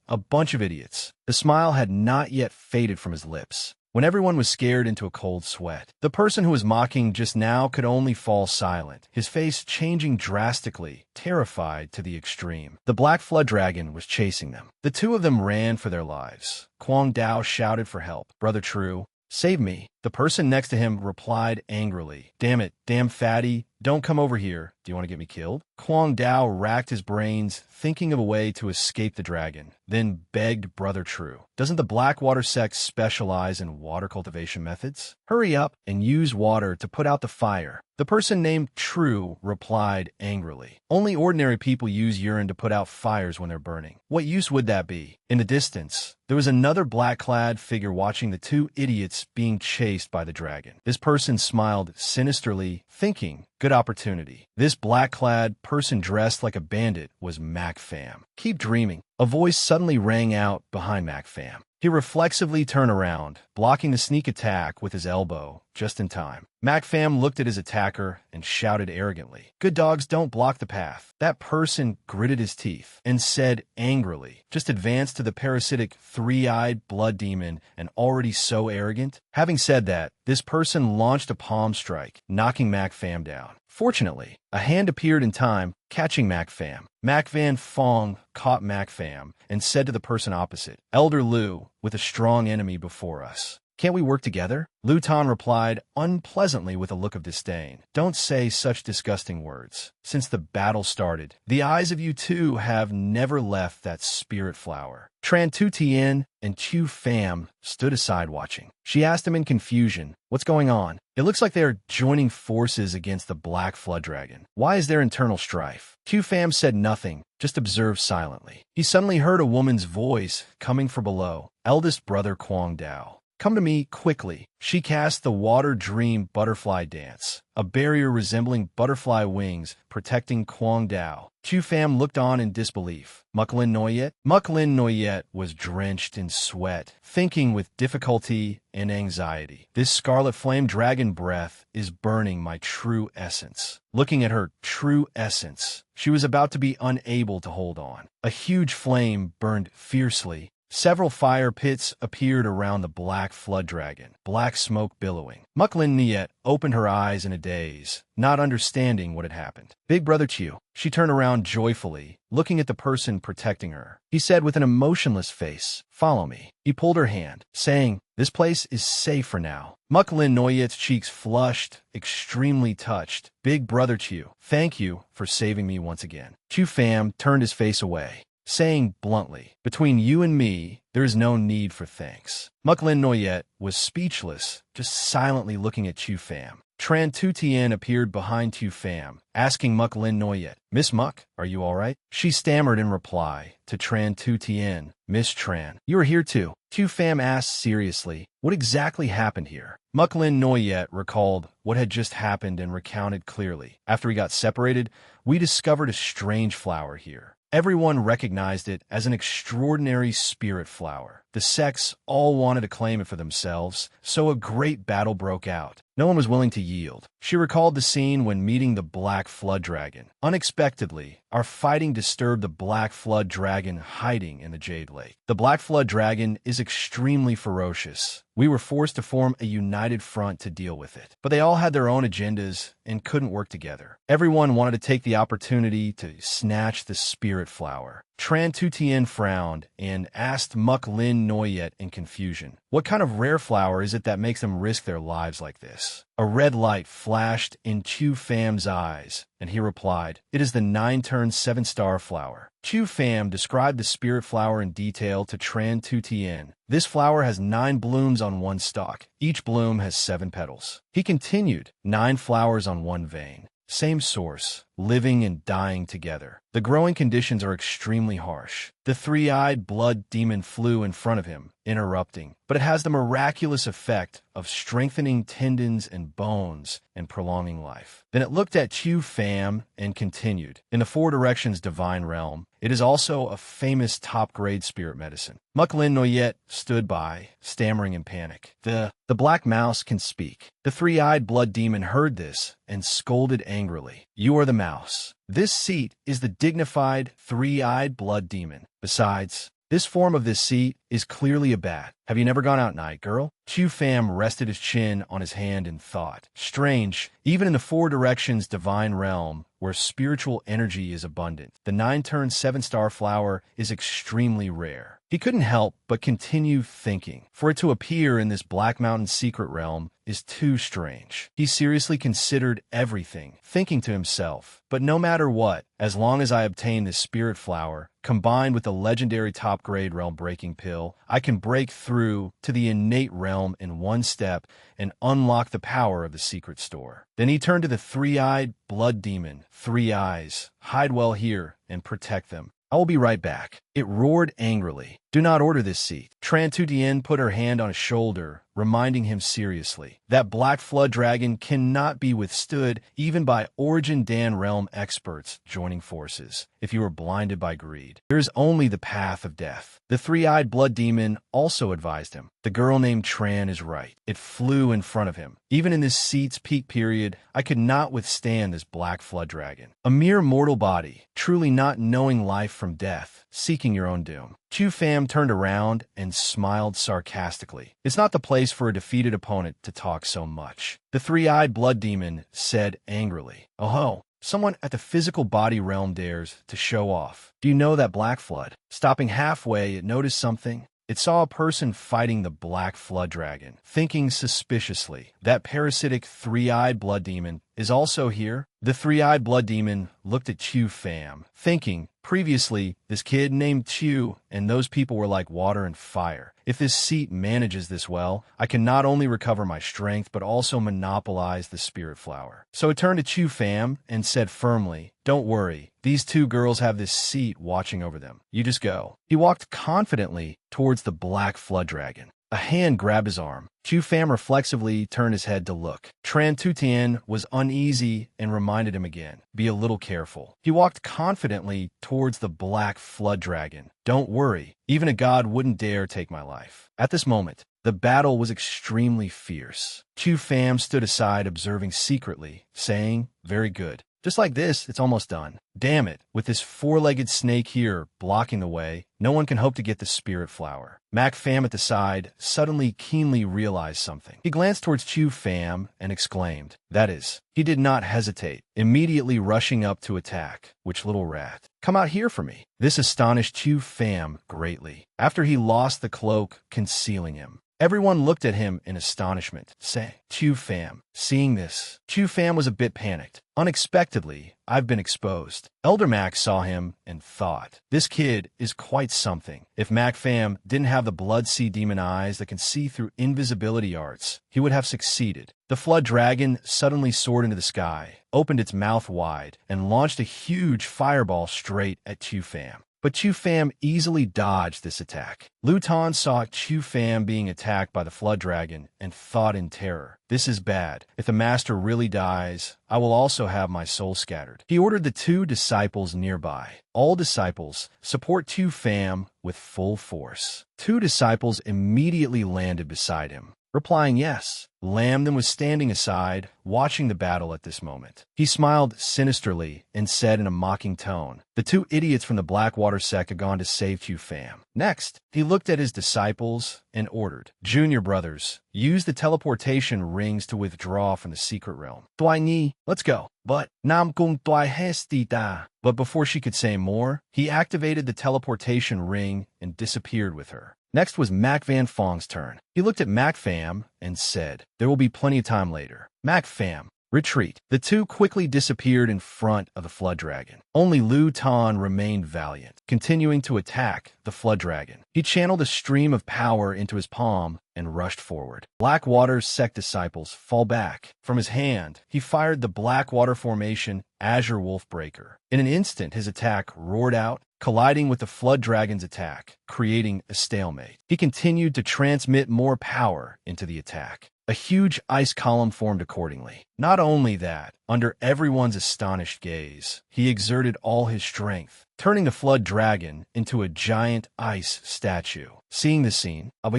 A bunch of idiots. The smile had not yet faded from his lips, when everyone was scared into a cold sweat. The person who was mocking just now could only fall silent, his face changing drastically, terrified to the extreme. The black flood dragon was chasing them. The two of them ran for their lives. Kwang Dao shouted for help. Brother True, save me. The person next to him replied angrily, damn it, damn fatty, don't come over here. Do you want to get me killed? Kwang Dao racked his brains, thinking of a way to escape the dragon, then begged Brother True. Doesn't the Blackwater sect specialize in water cultivation methods? Hurry up and use water to put out the fire. The person named True replied angrily. Only ordinary people use urine to put out fires when they're burning. What use would that be? In the distance, there was another black-clad figure watching the two idiots being chased by the dragon. This person smiled sinisterly, thinking, good opportunity. This black-clad person dressed like a bandit was Mac Pham. Keep dreaming. A voice suddenly rang out behind Mac Pham. He reflexively turned around, blocking the sneak attack with his elbow, just in time. MacFam looked at his attacker and shouted arrogantly, "Good dogs don't block the path." That person gritted his teeth and said angrily, "Just advance to the parasitic three-eyed blood demon and already so arrogant?" Having said that, this person launched a palm strike, knocking MacFam down. Fortunately, a hand appeared in time, catching MacFam. Mac Van Fong caught MacFam and said to the person opposite, "Elder Liu, with a strong enemy before us. Can't we work together?" Lu Tan replied unpleasantly with a look of disdain. "Don't say such disgusting words. Since the battle started, the eyes of you two have never left that spirit flower." Tran Tu Tien and Chu Pham stood aside watching. She asked him in confusion, "What's going on? It looks like they are joining forces against the Black Flood Dragon. Why is there internal strife?" Chu Pham said nothing, just observed silently. He suddenly heard a woman's voice coming from below. "Eldest brother Quang Dao, come to me, quickly." She cast the Water Dream Butterfly Dance, a barrier resembling butterfly wings protecting Quang Dao. Chu Pham looked on in disbelief. Muklin Noyet? Muklin Noyet was drenched in sweat, thinking with difficulty and anxiety. This scarlet flame dragon breath is burning my true essence. Looking at her true essence, she was about to be unable to hold on. A huge flame burned fiercely. Several fire pits appeared around the Black Flood Dragon, black smoke billowing. Muklin Niet opened her eyes in a daze, not understanding what had happened. "Big Brother Chu." She turned around joyfully, looking at the person protecting her. He said with an emotionless face, "Follow me." He pulled her hand, saying, "This place is safe for now." Muklin Noyet's cheeks flushed, extremely touched. "Big Brother Chu, thank you for saving me once again." Chu Pham turned his face away, saying bluntly, "Between you and me, there is no need for thanks." Muklin Noyet was speechless, just silently looking at Chu Pham. Tran Tu Tien appeared behind Tu Pham, asking Muklin Noyet, "Miss Muck, are you all right?" She stammered in reply to Tran Tu Tien, "Miss Tran, you are here too." Tu Pham asked seriously, "What exactly happened here?" Muklin Noyet recalled what had just happened and recounted clearly. "After we got separated, we discovered a strange flower here. Everyone recognized it as an extraordinary spirit flower. The sects all wanted to claim it for themselves, so a great battle broke out. No one was willing to yield." She recalled the scene when meeting the Black Flood Dragon. "Unexpectedly, our fighting disturbed the Black Flood Dragon hiding in the Jade Lake. The Black Flood Dragon is extremely ferocious. We were forced to form a united front to deal with it. But they all had their own agendas and couldn't work together. Everyone wanted to take the opportunity to snatch the spirit flower." Tran Tu Tien frowned and asked Muklin Noyet in confusion, "What kind of rare flower is it that makes them risk their lives like this?" A red light flashed in Chu Pham's eyes, and he replied, "It is the 9-turn 7-star flower." Chu Pham described the spirit flower in detail to Tran Tu Tien. "This flower has 9 blooms on one stalk. Each bloom has 7 petals." He continued, 9 flowers on one vein. Same source, living and dying together. The growing conditions are extremely harsh. The three-eyed blood demon flew in front of him, interrupting, but it has the miraculous effect of strengthening tendons and bones and prolonging life. Then it looked at Chu Pham and continued, "In the 4 Directions Divine Realm, it is also a famous top-grade spirit medicine." Muklin Noyet stood by, stammering in panic. The black mouse can speak." The three-eyed blood demon heard this and scolded angrily, "You are the mouse. This seat is the dignified three-eyed blood demon. Besides, this form of this seat is clearly a bat. Have you never gone out night, girl?" Chu Pham rested his chin on his hand and thought. Strange, even in the 4 Directions Divine Realm, where spiritual energy is abundant, the 9-turn 7-star flower is extremely rare. He couldn't help but continue thinking. For it to appear in this Black Mountain secret realm is too strange. He seriously considered everything, thinking to himself, "But no matter what, as long as I obtain this spirit flower, combined with the legendary top-grade realm-breaking pill, I can break through to the innate realm in one step and unlock the power of the secret store." Then he turned to the three-eyed blood demon, "Three Eyes, hide well here and protect them. I will be right back." It roared angrily, "Do not order this seat." Tran Tu Tien put her hand on his shoulder, reminding him seriously. That black flood dragon cannot be withstood even by Origin Dan realm experts joining forces. If you are blinded by greed, there is only the path of death. The three-eyed blood demon also advised him. The girl named Tran is right. It flew in front of him. Even in this seat's peak period, I could not withstand this black flood dragon. A mere mortal body, truly not knowing life from death, seeking your own doom. Chu Pham turned around and smiled sarcastically. It's not the place for a defeated opponent to talk so much. The three-eyed blood demon said angrily, "Oh ho, someone at the physical body realm dares to show off. Do you know that black flood?" Stopping halfway, it noticed something. It saw a person fighting the black flood dragon. Thinking suspiciously, that parasitic three-eyed blood demon is also here. The three-eyed blood demon looked at Chu Pham, thinking, previously, this kid named Chu and those people were like water and fire. If this seat manages this well, I can not only recover my strength, but also monopolize the spirit flower. So it turned to Chu Pham and said firmly, "Don't worry, these two girls have this seat watching over them. You just go." He walked confidently towards the black flood dragon. A hand grabbed his arm. Chu Pham reflexively turned his head to look. Tran Tutian was uneasy and reminded him again, "Be a little careful." He walked confidently towards the black flood dragon. "Don't worry, even a god wouldn't dare take my life." At this moment, the battle was extremely fierce. Chu Pham stood aside observing secretly, saying, "Very good. Just like this, it's almost done. Damn it, with this four-legged snake here blocking the way, no one can hope to get the spirit flower." Mac Pham at the side suddenly keenly realized something. He glanced towards Chu Pham and exclaimed, "That is." He did not hesitate, immediately rushing up to attack. "Which little rat? Come out here for me." This astonished Chu Pham greatly. After he lost the cloak concealing him, everyone looked at him in astonishment, saying, "Chu Pham." Seeing this, Chu Pham was a bit panicked. Unexpectedly, I've been exposed. Elder Mac saw him and thought, this kid is quite something. If Mac Pham didn't have the blood sea demon eyes that can see through invisibility arts, he would have succeeded. The flood dragon suddenly soared into the sky, opened its mouth wide, and launched a huge fireball straight at Chu Pham. But Chu Pham easily dodged this attack. Lu Tan saw Chu Pham being attacked by the flood dragon and thought in terror, "This is bad. If the master really dies, I will also have my soul scattered." He ordered the two disciples nearby. All disciples support Chu Pham with full force. Two disciples immediately landed beside him, replying yes. Lam then was standing aside, watching the battle at this moment. He smiled sinisterly and said in a mocking tone, "The two idiots from the Blackwater sect have gone to save Chu Pham." Next, he looked at his disciples and ordered, "Junior brothers, use the teleportation rings to withdraw from the secret realm. Dwai Ni, let's go." But Nam Kung Dwai Hestita. But before she could say more, he activated the teleportation ring and disappeared with her. Next was Mac Van Fong's turn. He looked at Mac Pham and said, "There will be plenty of time later." Mac Pham, retreat. The two quickly disappeared in front of the flood dragon. Only Lu Tan remained valiant, continuing to attack the flood dragon. He channeled a stream of power into his palm and rushed forward. Blackwater's sect disciples fall back. From his hand, he fired the Blackwater formation Azure Wolf Breaker. In an instant, his attack roared out, colliding with the flood dragon's attack, creating a stalemate. He continued to transmit more power into the attack. A huge ice column formed accordingly. Not only that, under everyone's astonished gaze, he exerted all his strength, turning the flood dragon into a giant ice statue. Seeing the scene, but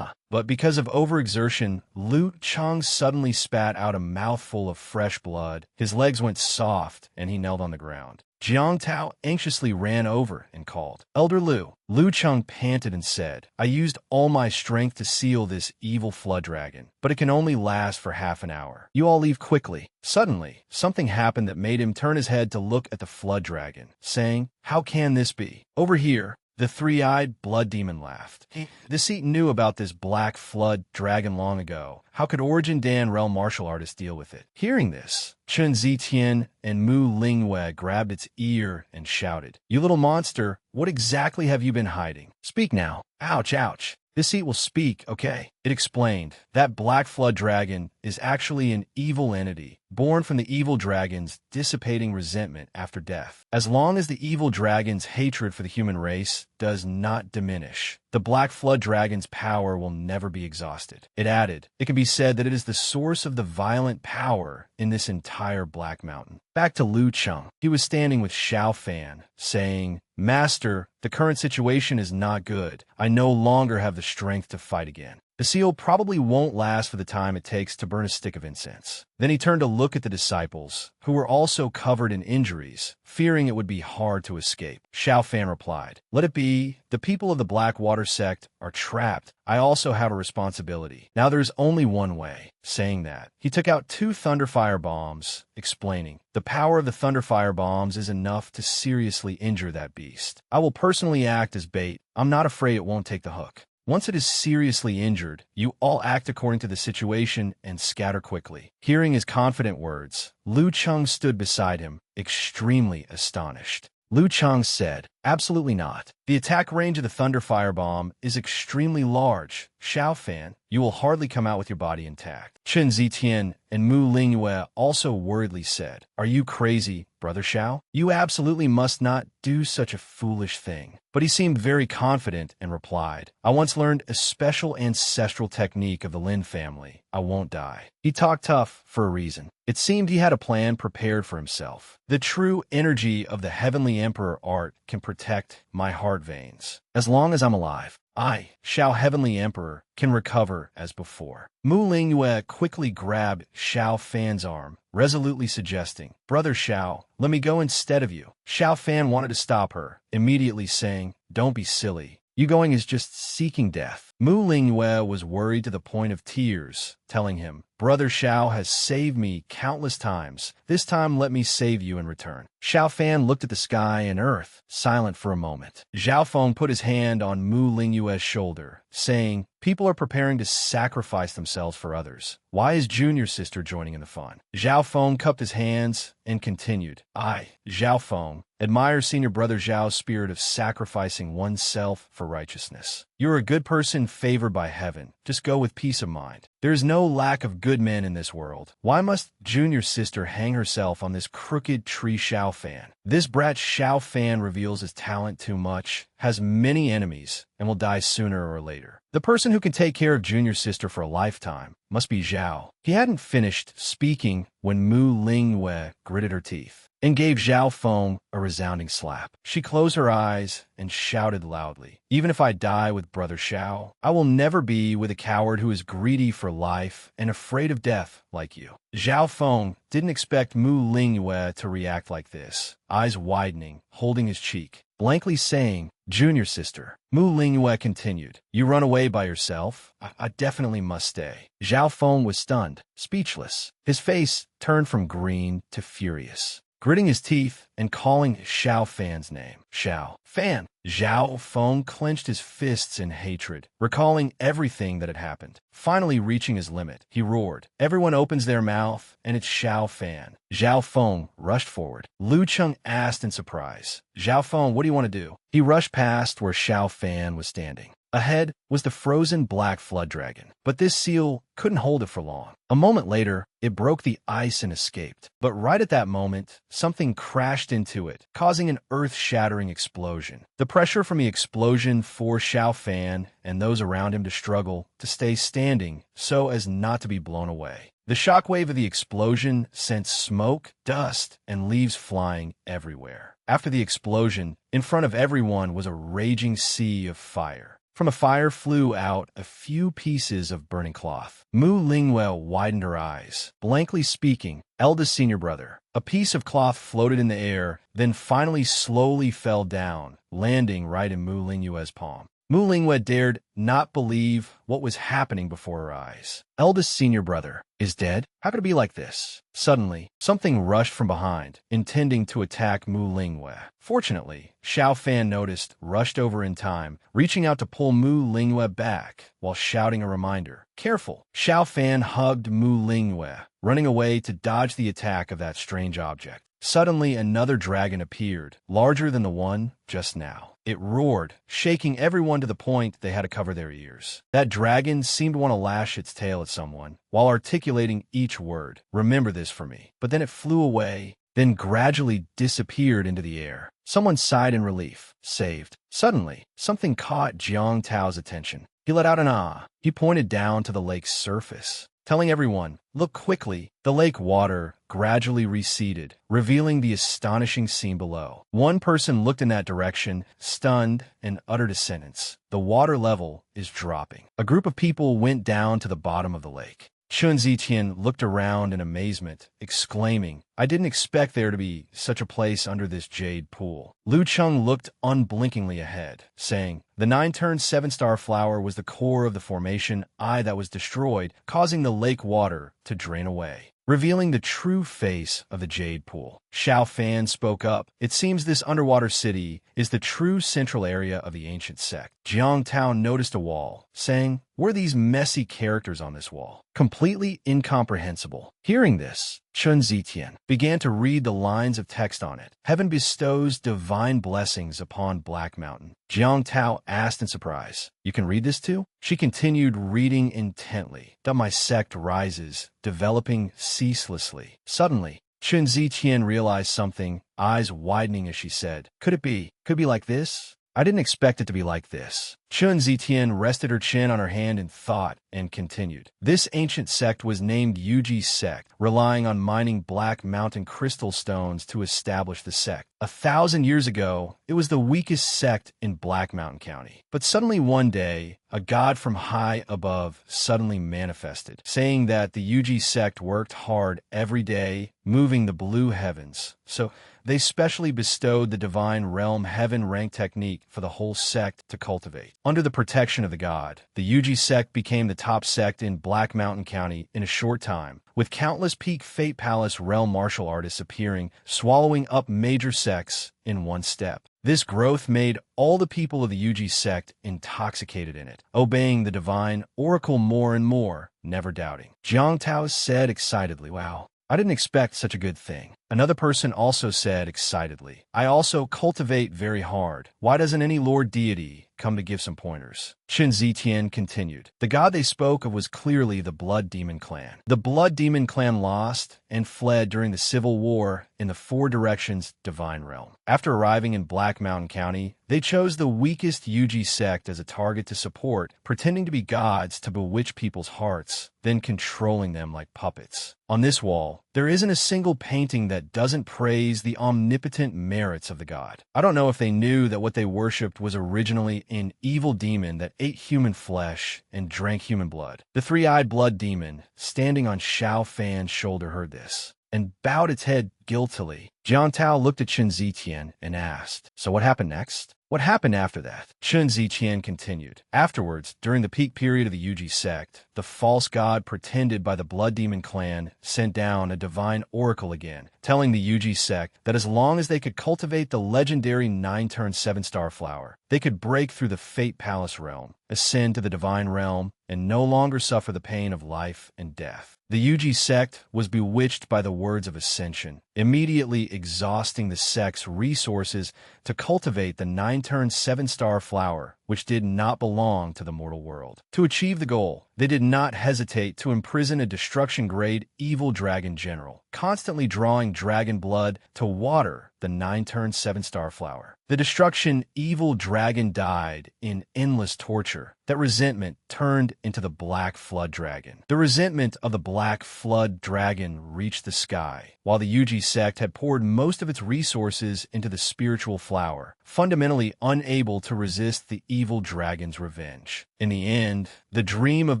because of overexertion, Lu Chang suddenly spat out a mouthful of fresh blood. His legs went soft, and he knelt on the ground. Jiang Tao anxiously ran over and called, "Elder Lu." Lu Cheng panted and said, "I used all my strength to seal this evil flood dragon, but it can only last for half an hour. You all leave quickly." Suddenly, something happened that made him turn his head to look at the flood dragon, saying, "How can this be? Over here." The three-eyed blood demon laughed. The seat knew about this black flood dragon long ago. How could Origin Dan realm martial artists deal with it? Hearing this, Chen Zitian and Mu Lingwei grabbed its ear and shouted, "You little monster, what exactly have you been hiding? Speak now." Ouch, ouch. This seat will speak, okay? It explained that Black Flood Dragon is actually an evil entity, born from the evil dragon's dissipating resentment after death. As long as the evil dragon's hatred for the human race does not diminish, the Black Flood Dragon's power will never be exhausted. It added, it can be said that it is the source of the violent power in this entire Black Mountain. Back to Lu Cheng. He was standing with Xiao Fan, saying, Master, the current situation is not good. I no longer have the strength to fight again. The seal probably won't last for the time it takes to burn a stick of incense. Then he turned to look at the disciples, who were also covered in injuries, fearing it would be hard to escape. Xiao Fan replied, Let it be. The people of the Blackwater sect are trapped. I also have a responsibility. Now there's only one way. Saying that, he took out 2 Thunderfire bombs, explaining, The power of the Thunderfire bombs is enough to seriously injure that beast. I will personally act as bait. I'm not afraid it won't take the hook. Once it is seriously injured, you all act according to the situation and scatter quickly. Hearing his confident words, Lu Cheng stood beside him, extremely astonished. Lu Cheng said, Absolutely not. The attack range of the Thunderfire Bomb is extremely large. Xiao Fan, you will hardly come out with your body intact. Chen Zitian and Mu Lingyue also worriedly said, Are you crazy, Brother Xiao? You absolutely must not do such a foolish thing. But he seemed very confident and replied, I once learned a special ancestral technique of the Lin family. I won't die. He talked tough for a reason. It seemed he had a plan prepared for himself. The true energy of the Heavenly Emperor art can protect my heart veins. As long as I'm alive, I, Xiao Heavenly Emperor, can recover as before. Mu Lingyue quickly grabbed Xiao Fan's arm, resolutely suggesting, Brother Xiao, let me go instead of you. Xiao Fan wanted to stop her, immediately saying, Don't be silly. You going is just seeking death. Mu Lingyue was worried to the point of tears, telling him, Brother Xiao has saved me countless times. This time let me save you in return. Xiao Fan looked at the sky and earth, silent for a moment. Zhao Feng put his hand on Mu Lingyue's shoulder, saying, People are preparing to sacrifice themselves for others. Why is Junior Sister joining in the fun? Zhao Feng cupped his hands and continued, I, Zhao Feng, admire Senior Brother Zhao's spirit of sacrificing oneself for righteousness. You're a good person favored by heaven. Just go with peace of mind. There is no lack of good men in this world. Why must Junior Sister hang herself on this crooked tree Xiao Fan? This brat Xiao Fan reveals his talent too much, has many enemies, and will die sooner or later. The person who can take care of Junior Sister for a lifetime must be Zhao. He hadn't finished speaking when Mu Lingyue gritted her teeth and gave Zhao Feng a resounding slap. She closed her eyes and shouted loudly, Even if I die with Brother Xiao, I will never be with a coward who is greedy for life and afraid of death like you. Zhao Feng didn't expect Mu Lingyue to react like this, eyes widening, holding his cheek, blankly saying, Junior Sister. Mu Lingyue continued, You run away by yourself? I definitely must stay. Zhao Feng was stunned, speechless. His face turned from green to furious, gritting his teeth and calling Xiao Fan's name. Xiao Fan. Zhao Feng clenched his fists in hatred, recalling everything that had happened. Finally reaching his limit, he roared, Everyone opens their mouth, and it's Xiao Fan. Zhao Feng rushed forward. Lu Cheng asked in surprise, Zhao Feng, what do you want to do? He rushed past where Xiao Fan was standing. Ahead was the frozen Black Flood Dragon, but this seal couldn't hold it for long. A moment later, it broke the ice and escaped. But right at that moment, something crashed into it, causing an earth-shattering explosion. The pressure from the explosion forced Xiao Fan and those around him to struggle to stay standing so as not to be blown away. The shockwave of the explosion sent smoke, dust, and leaves flying everywhere. After the explosion, in front of everyone was a raging sea of fire. From the fire flew out a few pieces of burning cloth. Mu Lingyue widened her eyes, blankly speaking, Eldest Senior Brother. A piece of cloth floated in the air, then finally slowly fell down, landing right in Mu Lingyue's palm. Mu Lingyue dared not believe what was happening before her eyes. Eldest Senior Brother is dead? How could it be like this? Suddenly, something rushed from behind, intending to attack Mu Lingyue. Fortunately, Xiao Fan noticed, rushed over in time, reaching out to pull Mu Lingyue back, while shouting a reminder. Careful! Xiao Fan hugged Mu Lingyue, running away to dodge the attack of that strange object. Suddenly, another dragon appeared, larger than the one just now. It roared, shaking everyone to the point they had to cover their ears. That dragon seemed to want to lash its tail at someone, while articulating each word. "Remember this for me." But then it flew away, then gradually disappeared into the air. Someone sighed in relief. Saved. Suddenly, something caught Jiang Tao's attention. He let out an ah. He pointed down to the lake's surface, telling everyone, "Look quickly." The lake water gradually receded, revealing the astonishing scene below. One person looked in that direction, stunned, and uttered a sentence. "The water level is dropping." A group of people went down to the bottom of the lake. Chun Zitian looked around in amazement, exclaiming, "I didn't expect there to be such a place under this jade pool." Lu Cheng looked unblinkingly ahead, saying, "The 9-turned 7-star flower was the core of the formation that was destroyed, causing the lake water to drain away, revealing the true face of the jade pool." Xiao Fan spoke up. "It seems this underwater city is the true central area of the ancient sect." Jiang Tao noticed a wall, saying, "What are these messy characters on this wall? Completely incomprehensible." Hearing this, Chun Zitian began to read the lines of text on it. "Heaven bestows divine blessings upon Black Mountain." Jiang Tao asked in surprise, "You can read this too?" She continued reading intently. "My sect rises, developing ceaselessly." Suddenly, Chun Zitian realized something, eyes widening as she said, Could it be like this? I didn't expect it to be like this." Chun Zitian rested her chin on her hand in thought and continued. "This ancient sect was named Yuji sect, relying on mining Black Mountain crystal stones to establish the sect. 1,000 years ago, it was the weakest sect in Black Mountain County. But suddenly one day, a god from high above suddenly manifested, saying that the Yuji sect worked hard every day, moving the blue heavens. So they specially bestowed the divine realm heaven rank technique for the whole sect to cultivate. Under the protection of the god, the Yuji sect became the top sect in Black Mountain County in a short time, with countless peak Fate Palace realm martial artists appearing, swallowing up major sects in one step. This growth made all the people of the Yuji sect intoxicated in it, obeying the divine oracle more and more, never doubting." Jiang Tao said excitedly, "Wow, I didn't expect such a good thing." Another person also said excitedly, "I also cultivate very hard. Why doesn't any lord deity come to give some pointers?" Chun Zitian continued. "The god they spoke of was clearly the Blood Demon clan. The Blood Demon clan lost and fled during the Civil War in the Four Directions Divine Realm. After arriving in Black Mountain County, they chose the weakest Yuji sect as a target to support, pretending to be gods to bewitch people's hearts, then controlling them like puppets. On this wall, there isn't a single painting that doesn't praise the omnipotent merits of the god. I don't know if they knew that what they worshipped was originally an evil demon that ate human flesh and drank human blood." The three-eyed blood demon, standing on Xiao Fan's shoulder, heard this and bowed its head guiltily. Jiang Tao looked at Chun Zitian and asked, "So what happened next?" "What happened after that?" Chun Zitian continued. "Afterwards, during the peak period of the Yuji sect, the false god pretended by the Blood Demon clan sent down a divine oracle again, telling the Yuji sect that as long as they could cultivate the legendary 9-turned 7-star flower, they could break through the Fate Palace realm, ascend to the divine realm, and no longer suffer the pain of life and death. The Yuji sect was bewitched by the words of ascension, immediately exhausting the sect's resources to cultivate the 9-turned 7-star flower, which did not belong to the mortal world. To achieve the goal, they did not hesitate to imprison a destruction-grade evil dragon general, constantly drawing dragon blood to water the 9-turned 7-star flower. The destruction evil dragon died in endless torture. That resentment turned into the Black Flood Dragon. The resentment of the Black Flood Dragon reached the sky, while the Yuji sect had poured most of its resources into the spiritual flower, fundamentally unable to resist the evil dragon's revenge. In the end, the dream of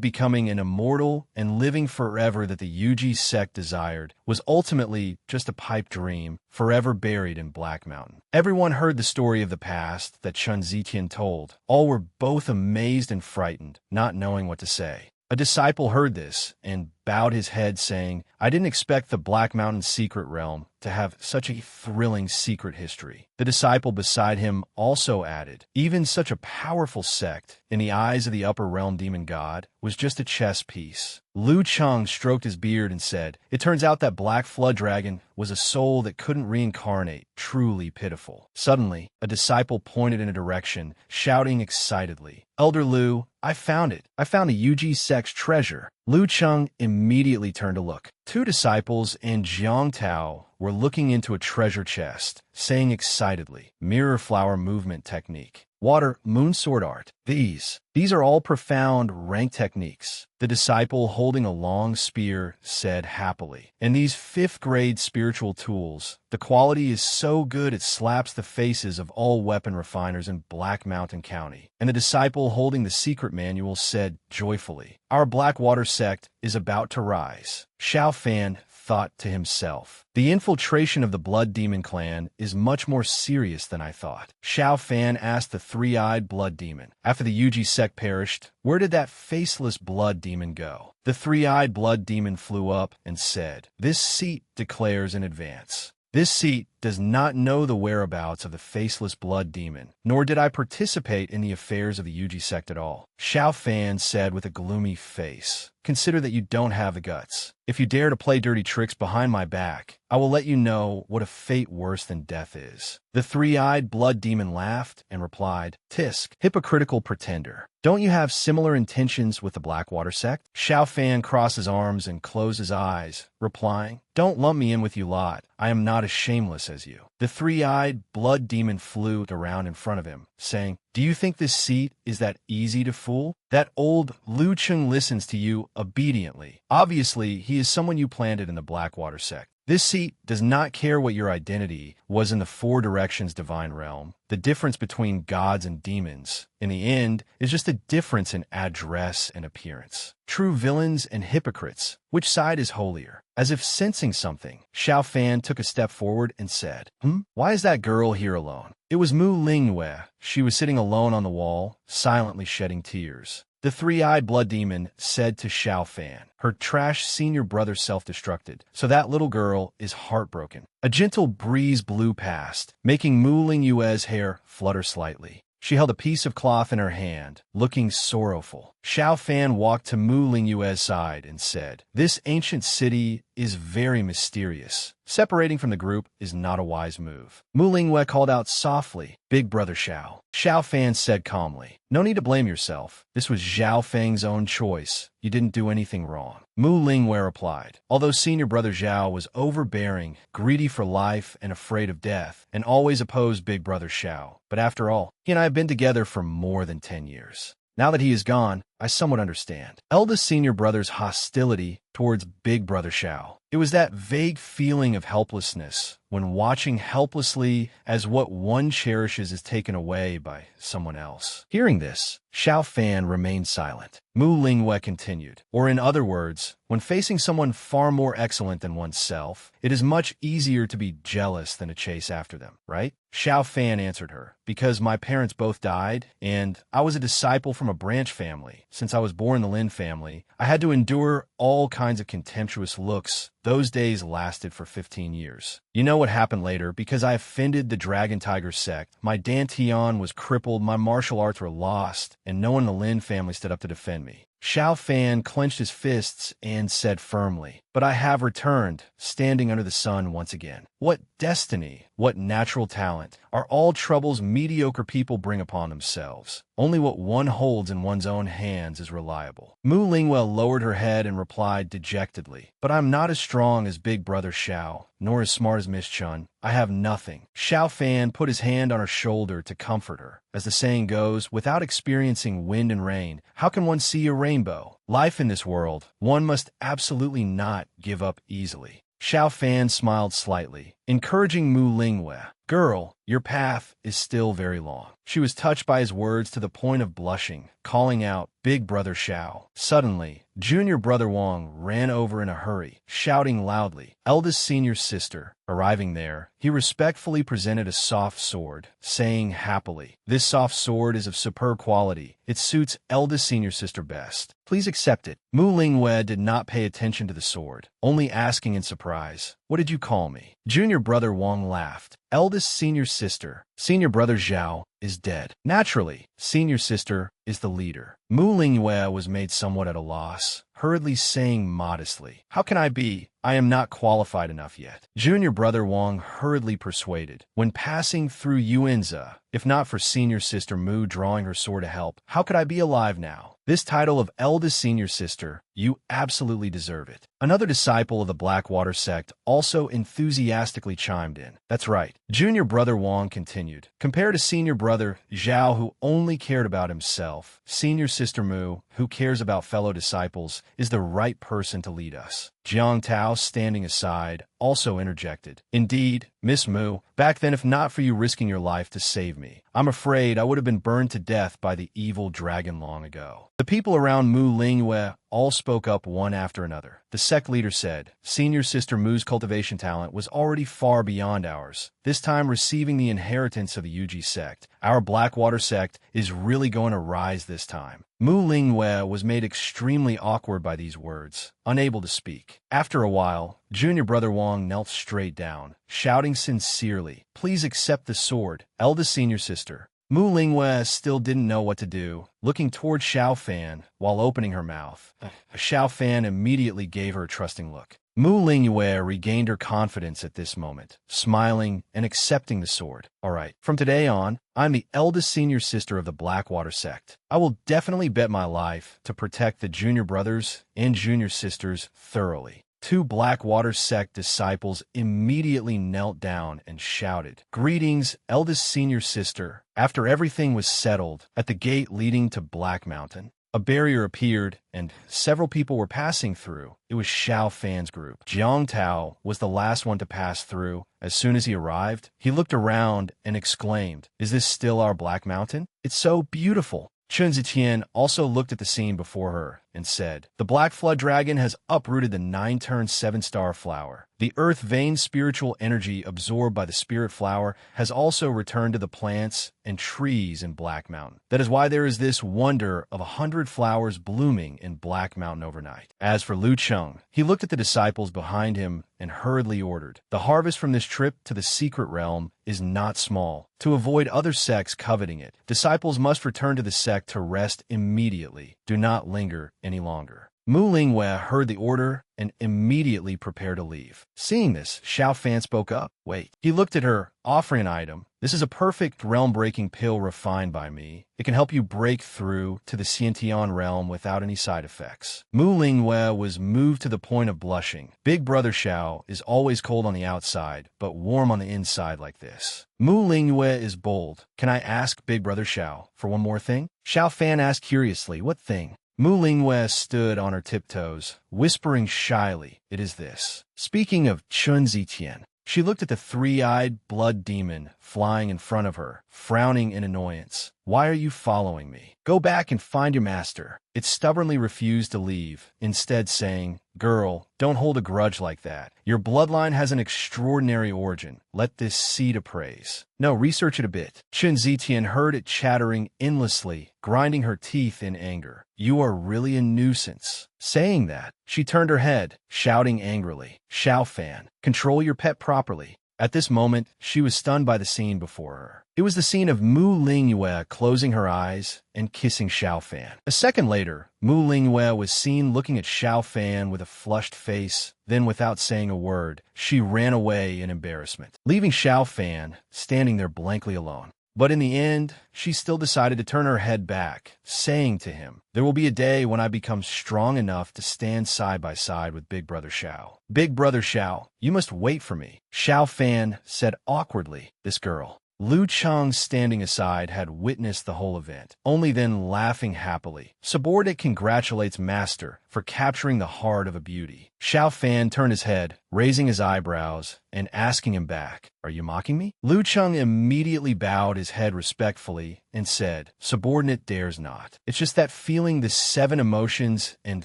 becoming an immortal and living forever that the Yuji sect desired was ultimately just a pipe dream, forever buried in Black Mountain. Everyone heard the story of the past that Chun Zitian told. All were both amazed and frightened, not knowing what to say. A disciple heard this and bowed his head, saying, I didn't expect the Black Mountain secret realm to have such a thrilling secret history. The disciple beside him also added, even such a powerful sect, in the eyes of the upper realm demon god, was just a chess piece. Lu Cheng stroked his beard and said, it turns out that Black Flood Dragon was a soul that couldn't reincarnate. Truly pitiful. Suddenly, a disciple pointed in a direction, shouting excitedly, Elder Lu, I found it. I found a UG sect's treasure. Lu Cheng immediately turned to look. Two disciples and Jiang Tao were looking into a treasure chest, saying excitedly, mirror flower movement technique. Water, moon sword art. These are all profound rank techniques. The disciple holding a long spear said happily. And these 5th grade spiritual tools, the quality is so good it slaps the faces of all weapon refiners in Black Mountain County. And the disciple holding the secret manual said joyfully, our Blackwater sect is about to rise. Xiao Fan thought to himself, the infiltration of the Blood Demon clan is much more serious than I thought. Xiao Fan asked the 3-eyed Blood Demon, after the Yuji sect perished, where did that faceless Blood Demon go? The 3-eyed Blood Demon flew up and said, this seat declares in advance. This seat does not know the whereabouts of the faceless Blood Demon, nor did I participate in the affairs of the Yuji sect at all. Xiao Fan said with a gloomy face, consider that you don't have the guts. If you dare to play dirty tricks behind my back, I will let you know what a fate worse than death is. The 3-eyed Blood Demon laughed and replied, Tisk, hypocritical pretender. Don't you have similar intentions with the Blackwater sect? Xiao Fan crossed his arms and closed his eyes, replying, don't lump me in with you lot. I am not as shameless as you. The 3-eyed Blood Demon flew around in front of him, saying, do you think this seat is that easy to fool? That old Lu Cheng listens to you obediently. Obviously, he is someone you planted in the Blackwater sect. This seat does not care what your identity was in the 4 directions divine realm. The difference between gods and demons, in the end, is just a difference in address and appearance. True villains and hypocrites, which side is holier? As if sensing something, Xiao Fan took a step forward and said, why is that girl here alone? It was Mu Lingyue. She was sitting alone on the wall, silently shedding tears. The 3-eyed Blood Demon said to Xiao Fan, her trash senior brother self-destructed, so that little girl is heartbroken. A gentle breeze blew past, making Mu Lingyue's hair flutter slightly. She held a piece of cloth in her hand, looking sorrowful. Xiao Fan walked to Mu Lingyue's side and said, this ancient city is very mysterious. Separating from the group is not a wise move. Mu Lingyue called out softly, Big Brother Xiao. Xiao Fan said calmly, no need to blame yourself. This was Zhao Feng's own choice. You didn't do anything wrong. Mu Lingyue replied, although senior brother Zhao was overbearing, greedy for life, and afraid of death, and always opposed Big Brother Xiao. But after all, he and I have been together for more than 10 years. Now that he is gone, I somewhat understand. Eldest senior brother's hostility towards Big Brother Xiao. It was that vague feeling of helplessness when watching helplessly as what one cherishes is taken away by someone else. Hearing this, Xiao Fan remained silent. Mu Lingyue continued, or in other words, when facing someone far more excellent than oneself, it is much easier to be jealous than to chase after them, right? Xiao Fan answered her, because my parents both died, and I was a disciple from a branch family. Since I was born in the Lin family, I had to endure all kinds of contemptuous looks. Those days lasted for 15 years. You know what happened later, because I offended the Dragon Tiger sect. My Dantian was crippled, my martial arts were lost, and no one in the Lin family stood up to defend me. Xiao Fan clenched his fists and said firmly, but I have returned, standing under the sun once again. What destiny, what natural talent, are all troubles mediocre people bring upon themselves. Only what one holds in one's own hands is reliable. Mu Lingyue lowered her head and replied dejectedly, but I'm not as strong as Big Brother Xiao, nor as smart as Miss Chun. I have nothing. Xiao Fan put his hand on her shoulder to comfort her. As the saying goes, without experiencing wind and rain, how can one see a rainbow? Life in this world, one must absolutely not give up easily. Xiao Fan smiled slightly, encouraging Mu Lingyue. Girl, Your path is still very long. She was touched by his words to the point of blushing, calling out, "Big brother Xiao." Suddenly, junior brother Wang ran over in a hurry, shouting loudly, "Eldest senior sister." Arriving there, he respectfully presented a soft sword, saying happily, "This soft sword is of superb quality. It suits eldest senior sister best. Please accept it." Mu Lingwei did not pay attention to the sword, only asking in surprise, "What did you call me?" Junior brother Wang laughed. "Eldest senior sister. Senior brother Zhao is dead. Naturally, senior sister is the leader." Mu Lingwei was made somewhat at a loss, hurriedly saying modestly, "How can I be? I am not qualified enough yet." Junior brother Wang hurriedly persuaded, "When passing through Yuanza, if not for senior sister Mu drawing her sword to help, how could I be alive now? This title of eldest senior sister, you absolutely deserve it." Another disciple of the Blackwater sect also enthusiastically chimed in. "That's right." Junior brother Wang continued, "Compared to senior brother Zhao, who only cared about himself, senior sister Mu, who cares about fellow disciples, is the right person to lead us." Jiang Tao, standing aside, also interjected, "Indeed, Miss Mu, back then if not for you risking your life to save me, I'm afraid I would have been burned to death by the evil dragon long ago." The people around Mu Lingwei all spoke up one after another. The sect leader said, "Senior sister Mu's cultivation talent was already far beyond ours, this time receiving the inheritance of the Yuji sect. Our Blackwater sect is really going to rise this time." Mu Lingwei was made extremely awkward by these words, unable to speak. After a while, junior brother Wang knelt straight down, shouting sincerely, "Please accept the sword, eldest senior sister." Mu Lingwei still didn't know what to do, looking toward Xiao Fan while opening her mouth. Xiao Fan immediately gave her a trusting look. Mu Lingwei regained her confidence at this moment, smiling and accepting the sword. "All right, from today on, I'm the eldest senior sister of the Blackwater sect. I will definitely bet my life to protect the junior brothers and junior sisters thoroughly." Two Blackwater sect disciples immediately knelt down and shouted, "Greetings, eldest senior sister." After everything was settled, at the gate leading to Black Mountain, a barrier appeared, and several people were passing through. It was Xiao Fan's group. Jiang Tao was the last one to pass through. As soon as he arrived, he looked around and exclaimed, "Is this still our Black Mountain? It's so beautiful." Chun Zetian also looked at the scene before her and said, "The Black Flood Dragon has uprooted the 9-turn 7-star flower. The earth vein spiritual energy absorbed by the spirit flower has also returned to the plants and trees in Black Mountain. That is why there is this wonder of 100 flowers blooming in Black Mountain overnight." As for Lu Cheng, he looked at the disciples behind him and hurriedly ordered, "The harvest from this trip to the secret realm is not small. To avoid other sects coveting it, disciples must return to the sect to rest immediately. Do not linger any longer." Mu Lingwei heard the order and immediately prepared to leave. Seeing this, Xiao Fan spoke up. "Wait." He looked at her, offering an item. "This is a perfect realm-breaking pill refined by me. It can help you break through to the Xiantian realm without any side effects." Mu Lingwei was moved to the point of blushing. Big brother Xiao is always cold on the outside, but warm on the inside like this. Mu Lingwei is bold. "Can I ask Big brother Xiao for one more thing?" Xiao Fan asked curiously, "What thing?" Mu Lingwei stood on her tiptoes, whispering shyly, "It is this." Speaking of Chun Zetian, she looked at the three-eyed blood demon flying in front of her, frowning in annoyance. "Why are you following me? Go back and find your master." It stubbornly refused to leave, instead saying, "Girl, don't hold a grudge like that. Your bloodline has an extraordinary origin. Let this seed of praise. No, research it a bit." Chun Zetian heard it chattering endlessly, grinding her teeth in anger. "You are really a nuisance." Saying that, she turned her head, shouting angrily, "Xiao Fan, control your pet properly." At this moment, she was stunned by the scene before her. It was the scene of Mu Lingwei closing her eyes and kissing Xiao Fan. A second later, Mu Lingwei was seen looking at Xiao Fan with a flushed face. Then, without saying a word, she ran away in embarrassment, leaving Xiao Fan standing there blankly alone. But in the end, she still decided to turn her head back, saying to him, "There will be a day when I become strong enough to stand side by side with Big Brother Xiao." "Big Brother Xiao, you must wait for me," Xiao Fan said awkwardly. This girl. Lu Cheng, standing aside, had witnessed the whole event, only then laughing happily. Subordinate congratulates master for capturing the heart of a beauty. Xiao Fan turned his head, raising his eyebrows and asking him back, "Are you mocking me?" Lu Cheng immediately bowed his head respectfully and said, "Subordinate dares not. It's just that feeling the 7 emotions and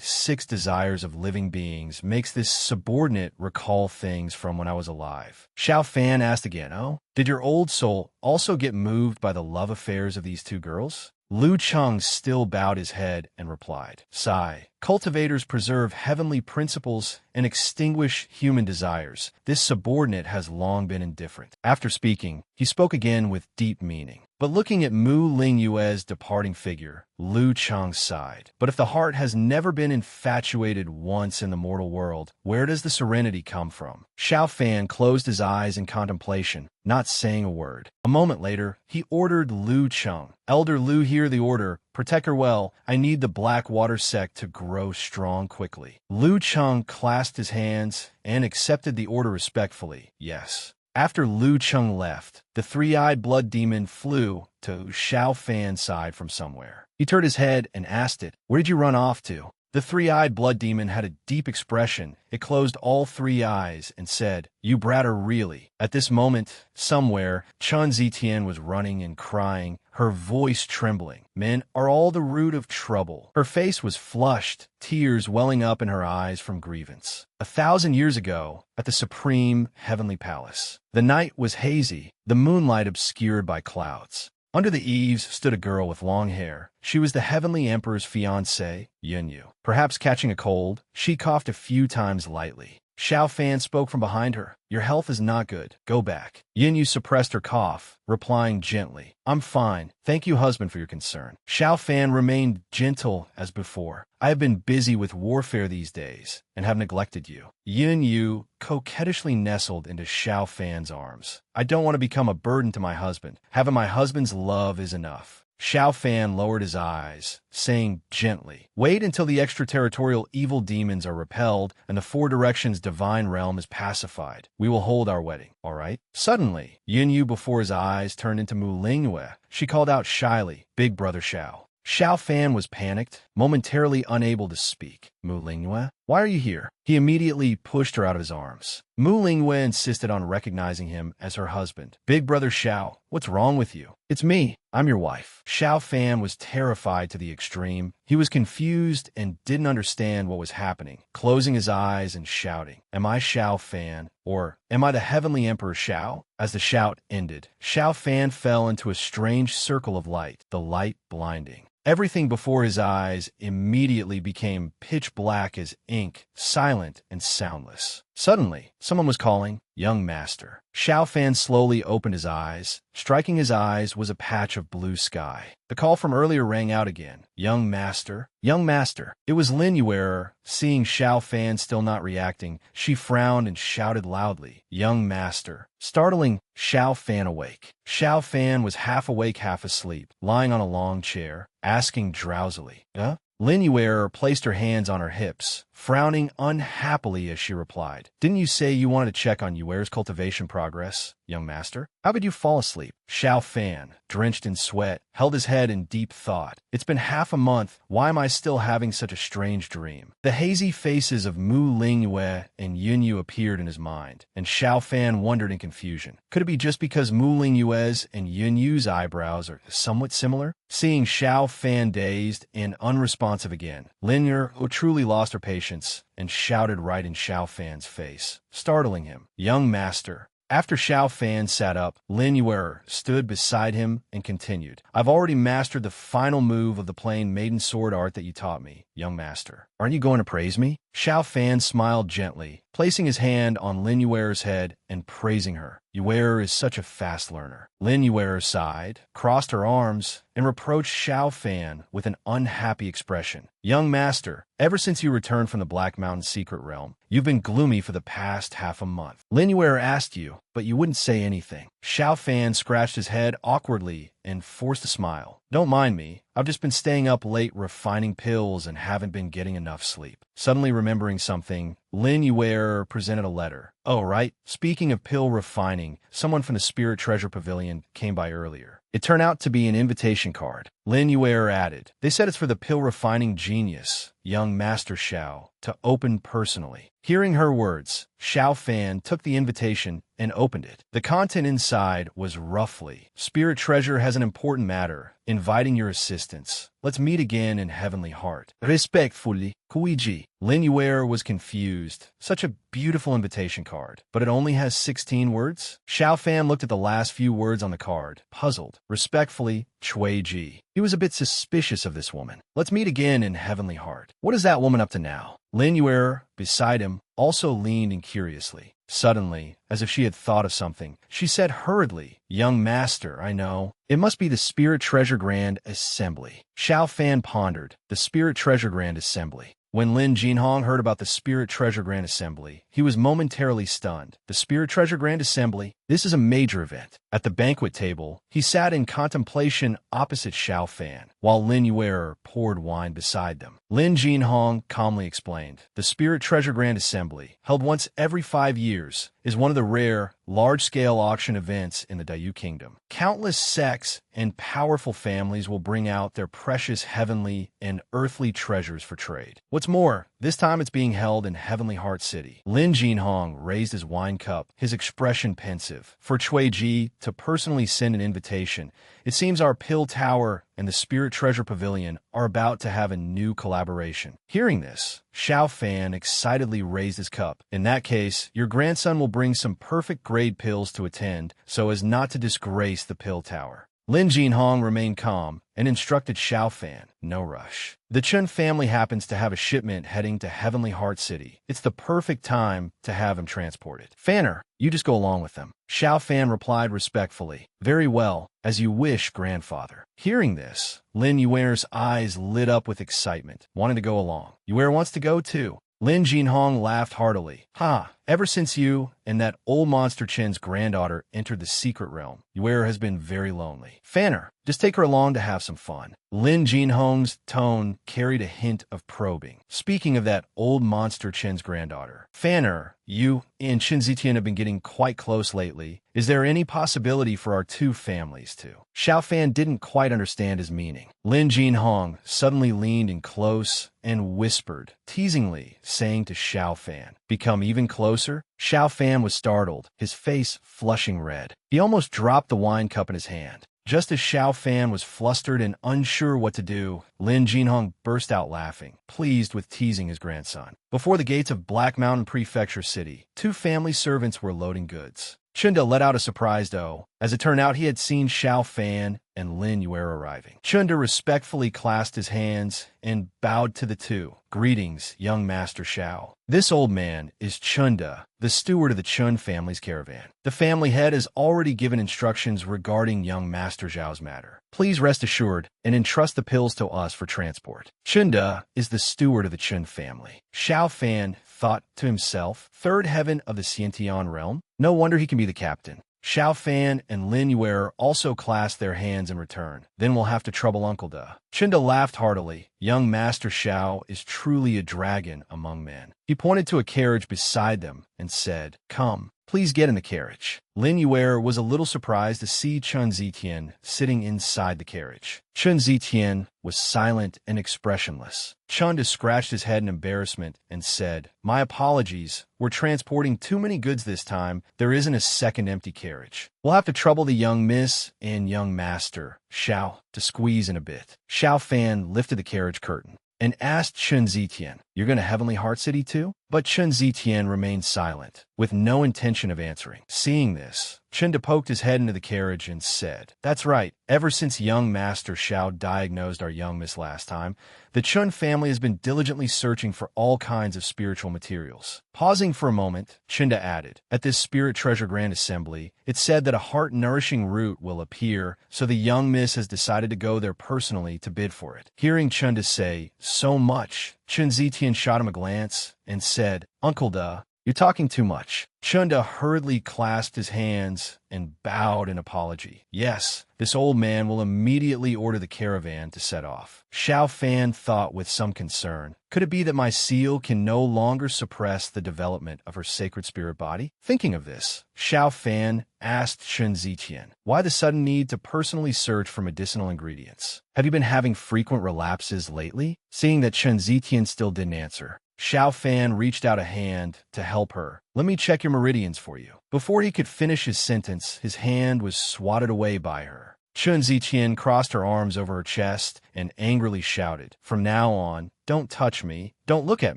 6 desires of living beings makes this subordinate recall things from when I was alive." Xiao Fan asked again, "Oh, did your old soul also get moved by the love affairs of these 2 girls?" Lu Cheng still bowed his head and replied, "Sigh. Cultivators preserve heavenly principles and extinguish human desires. This subordinate has long been indifferent." After speaking, he spoke again with deep meaning. But looking at Mu Lingyue's departing figure, Lu Cheng sighed. But if the heart has never been infatuated once in the mortal world, where does the serenity come from? Xiao Fan closed his eyes in contemplation, not saying a word. A moment later, he ordered Lu Cheng, "Elder Lu, hear the order. Protect her well. I need the black water sect to grow strong quickly." Lu Cheng clasped his hands and accepted the order respectfully. Yes. After Lu Cheng left, the 3-eyed blood demon flew to Xiao Fan's side from somewhere. He turned his head and asked it, "Where did you run off to?" The 3-eyed blood demon had a deep expression. It closed all 3 eyes and said, "You bratter really." At this moment, somewhere, Chun Zitian was running and crying, her voice trembling. "Men are all the root of trouble." Her face was flushed, tears welling up in her eyes from grievance. 1,000 years ago, at the supreme heavenly palace, the night was hazy, the moonlight obscured by clouds. Under the eaves stood a girl with long hair. She was the heavenly emperor's fiancée, Yunyu. Perhaps catching a cold, she coughed a few times lightly. Xiao Fan spoke from behind her, "Your health is not good. Go back." Yunyu suppressed her cough, replying gently, "I'm fine. Thank you, husband, for your concern." Xiao Fan remained gentle as before. "I have been busy with warfare these days and have neglected you." Yunyu coquettishly nestled into Xiao Fan's arms. "I don't want to become a burden to my husband. Having my husband's love is enough." Xiao Fan lowered his eyes, saying gently, "Wait until the extraterritorial evil demons are repelled and the 4 directions divine realm is pacified. We will hold our wedding, all right?" Suddenly, Yunyu before his eyes turned into Mu Lingyue. She called out shyly, "Big brother Xiao." Xiao Fan was panicked, momentarily unable to speak. "Mu Lingyue, why are you here?" He immediately pushed her out of his arms. Mu Lingyue insisted on recognizing him as her husband. "Big brother Xiao, what's wrong with you?" "It's me. I'm your wife." Xiao Fan was terrified to the extreme. He was confused and didn't understand what was happening, closing his eyes and shouting, "Am I Xiao Fan? Or am I the heavenly emperor Xiao?" As the shout ended, Xiao Fan fell into a strange circle of light, the light blinding. Everything before his eyes immediately became pitch black as ink, silent and soundless. Suddenly, someone was calling, "Young master." Xiao Fan slowly opened his eyes. Striking his eyes was a patch of blue sky. The call from earlier rang out again. "Young master, young master." It was Lin Yuer. Seeing Xiao Fan still not reacting, she frowned and shouted loudly, "Young master." Startling Xiao Fan awake. Xiao Fan was half awake, half asleep, lying on a long chair, asking drowsily, "Huh?" Lin Yuer placed her hands on her hips, frowning unhappily as she replied, "Didn't you say you wanted to check on Yuer's cultivation progress, young master? How could you fall asleep?" Xiao Fan, drenched in sweat, held his head in deep thought. "It's been half a month. Why am I still having such a strange dream?" The hazy faces of Mu Lingyue and Yunyu appeared in his mind, and Xiao Fan wondered in confusion. Could it be just because Mu Lingyue's and Yunyu's eyebrows are somewhat similar? Seeing Xiao Fan dazed and unresponsive again, Lin Yu truly lost her patience and shouted right in Xiao Fan's face, startling him, "Young master." After Xiao Fan sat up, Lin Yuer stood beside him and continued, "I've already mastered the final move of the plain maiden sword art that you taught me, young master. Aren't you going to praise me?" Xiao Fan smiled gently, placing his hand on Lin Yuer's head and praising her. "Yuer is such a fast learner." Lin Yuer sighed, crossed her arms, and reproached Xiao Fan with an unhappy expression. "Young master, ever since you returned from the Black Mountain secret realm, you've been gloomy for the past half a month. Lin Yuer asked you, but you wouldn't say anything." Xiao Fan scratched his head awkwardly and forced a smile. "Don't mind me. I've just been staying up late refining pills and haven't been getting enough sleep." Suddenly remembering something, Lin Yuer presented a letter. "Oh, right. Speaking of pill refining, someone from the Spirit Treasure Pavilion came by earlier. It turned out to be an invitation card. Lin Yuer added, "They said it's for the pill refining genius, young Master Xiao, to open personally." Hearing her words, Xiao Fan took the invitation and opened it. The content inside was roughly, "Spirit Treasure has an important matter, inviting your assistance. Let's meet again in Heavenly Heart. Respectfully, Kuiji." Lin Yuer was confused. Such a beautiful invitation card, but it only has 16 words? Xiao Fan looked at the last few words on the card, puzzled. Respectfully, Chui Ji. He was a bit suspicious of this woman. "Let's meet again in Heavenly Heart." What is that woman up to now? Lin Yuer, beside him, also leaned in curiously. Suddenly, as if she had thought of something, she said hurriedly, "Young Master, I know. It must be the Spirit Treasure Grand Assembly." Xiao Fan pondered. The Spirit Treasure Grand Assembly. When Lin Jinhong heard about the Spirit Treasure Grand Assembly, he was momentarily stunned. The Spirit Treasure Grand Assembly? This is a major event. At the banquet table, he sat in contemplation opposite Xiao Fan, while Lin Yuer poured wine beside them. Lin Jinhong calmly explained, "The Spirit Treasure Grand Assembly, held once every 5 years, is one of the rare, large-scale auction events in the Dayu Kingdom. Countless sects and powerful families will bring out their precious heavenly and earthly treasures for trade. What's more, this time it's being held in Heavenly Heart City." Lin Jinhong raised his wine cup, his expression pensive. "For Chui Ji to personally send an invitation, it seems our Pill Tower and the Spirit Treasure Pavilion are about to have a new collaboration." Hearing this, Xiao Fan excitedly raised his cup. "In that case, your grandson will bring some perfect-grade pills to attend so as not to disgrace the Pill Tower." Lin Jinhong remained calm and instructed Xiao Fan, "No rush. The Chun family happens to have a shipment heading to Heavenly Heart City. It's the perfect time to have him transported. Fanner, you just go along with them." Xiao Fan replied respectfully, "Very well, as you wish, grandfather." Hearing this, Lin Yuer's eyes lit up with excitement, wanting to go along. "Yuer wants to go too." Lin Jinhong laughed heartily. "Ha! Ever since you and that old monster Chen's granddaughter entered the secret realm, Yuer has been very lonely. Fanner, just take her along to have some fun." Lin Jinhong's tone carried a hint of probing. "Speaking of that old monster Chen's granddaughter, Fanner, you and Chen Zitian have been getting quite close lately. Is there any possibility for our two families to?" Xiao Fan didn't quite understand his meaning. Lin Jinhong suddenly leaned in close and whispered, teasingly, saying to Xiao Fan, "Become even closer?" Xiao Fan was startled, his face flushing red. He almost dropped the wine cup in his hand. Just as Xiao Fan was flustered and unsure what to do, Lin Jinhong burst out laughing, pleased with teasing his grandson. Before the gates of Black Mountain Prefecture City, two family servants were loading goods. Chunda let out a surprised "oh." As it turned out, he had seen Xiao Fan and Lin Yuer arriving. Chunda respectfully clasped his hands and bowed to the two. "Greetings, young Master Xiao. This old man is Chunda, the steward of the Chun family's caravan. The family head has already given instructions regarding young Master Xiao's matter. Please rest assured and entrust the pills to us for transport." Chunda is the steward of the Chun family. Xiao Fan thought to himself, third heaven of the Xiantian realm? No wonder he can be the captain. Xiao Fan and Lin Yuer also clasped their hands in return. "Then we'll have to trouble Uncle Da." Chinda laughed heartily. Young Master Xiao is truly a dragon among men. He pointed to a carriage beside them and said, "Come, please get in the carriage." Lin Yuer was a little surprised to see Chun Zitian sitting inside the carriage. Chun Zitian was silent and expressionless. Chunda scratched his head in embarrassment and said, "My apologies. We're transporting too many goods this time. There isn't a second empty carriage. We'll have to trouble the young miss and young master, Xiao, to squeeze in a bit." Xiao Fan lifted the carriage curtain and asked Chun Zitian, "You're going to Heavenly Heart City too?" But Chun Zitian remained silent, with no intention of answering. Seeing this, Chunda poked his head into the carriage and said, "That's right. Ever since young Master Xiao diagnosed our young miss last time, the Chun family has been diligently searching for all kinds of spiritual materials." Pausing for a moment, Chunda added, "At this Spirit Treasure Grand Assembly, it's said that a heart-nourishing root will appear, so the young miss has decided to go there personally to bid for it." Hearing Chunda say, "so much," Chun Zitian shot him a glance and said, "Uncle Da, You're talking too much. Chunda hurriedly clasped his hands and bowed in apology. Yes, this old man will immediately order the caravan to set off. Xiao Fan thought with some concern. Could it be that my seal can no longer suppress the development of her sacred spirit body? Thinking of this, Xiao Fan asked Chen Ziqian, why the sudden need to personally search for medicinal ingredients? Have you been having frequent relapses lately? Seeing that Chen Ziqian still didn't answer, Xiao Fan reached out a hand to help her. Let me check your meridians for you. Before he could finish his sentence, his hand was swatted away by her. Chen Ziqian crossed her arms over her chest and angrily shouted, from now on, don't touch me, don't look at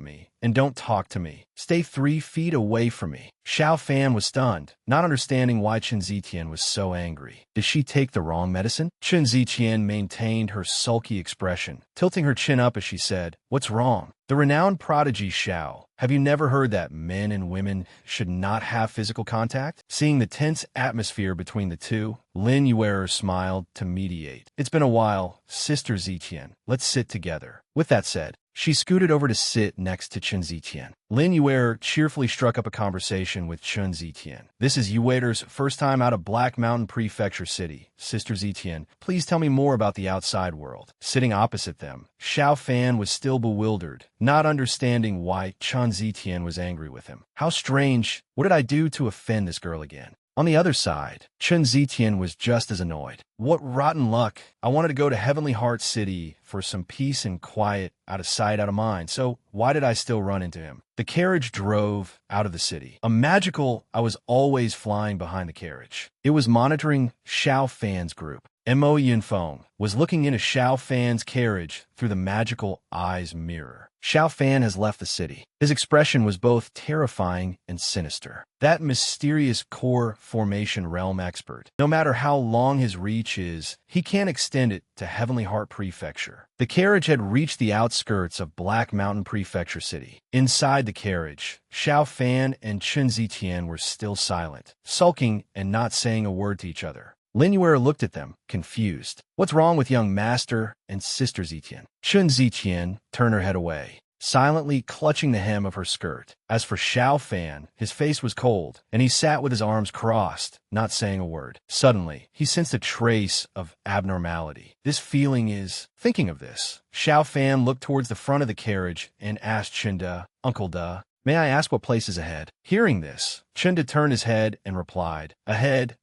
me, and don't talk to me. Stay 3 feet away from me. Xiao Fan was stunned, not understanding why Chen Ziqian was so angry. Did she take the wrong medicine? Chen Ziqian maintained her sulky expression, tilting her chin up as she said, what's wrong? The renowned prodigy Xiao, have you never heard that men and women should not have physical contact? Seeing the tense atmosphere between the two, Lin Yuer smiled to mediate. It's been a while, Sister Ziqian. Let's sit together. With that said, she scooted over to sit next to Chen Ziqian. Lin Yuer cheerfully struck up a conversation with Chen Ziqian. This is Yuer's first time out of Black Mountain Prefecture City. Sister Ziqian, please tell me more about the outside world. Sitting opposite them, Xiao Fan was still bewildered, not understanding why Chen Ziqian was angry with him. How strange. What did I do to offend this girl again? On the other side, Chen Ziqian was just as annoyed. What rotten luck. I wanted to go to Heavenly Heart City for some peace and quiet, out of sight, out of mind. So why did I still run into him? The carriage drove out of the city. I was always flying behind the carriage. It was monitoring Xiao Fan's group. Mo Yunfeng was looking into Xiao Fan's carriage through the magical eyes mirror. Xiao Fan has left the city. His expression was both terrifying and sinister. That mysterious core formation realm expert. No matter how long his reach is, he can't extend it to Heavenly Heart Prefecture. The carriage had reached the outskirts of Black Mountain Prefecture City. Inside the carriage, Xiao Fan and Chen Ziqian were still silent, sulking and not saying a word to each other. Lin Yuer looked at them, confused. What's wrong with young master and Sister Ziqian? Chen Ziqian turned her head away, silently clutching the hem of her skirt. As for Xiao Fan, his face was cold, and he sat with his arms crossed, not saying a word. Suddenly, he sensed a trace of abnormality. This feeling is... Thinking of this, Xiao Fan looked towards the front of the carriage and asked Chinda, Uncle Da, may I ask what place is ahead? Hearing this, Chinda turned his head and replied, ahead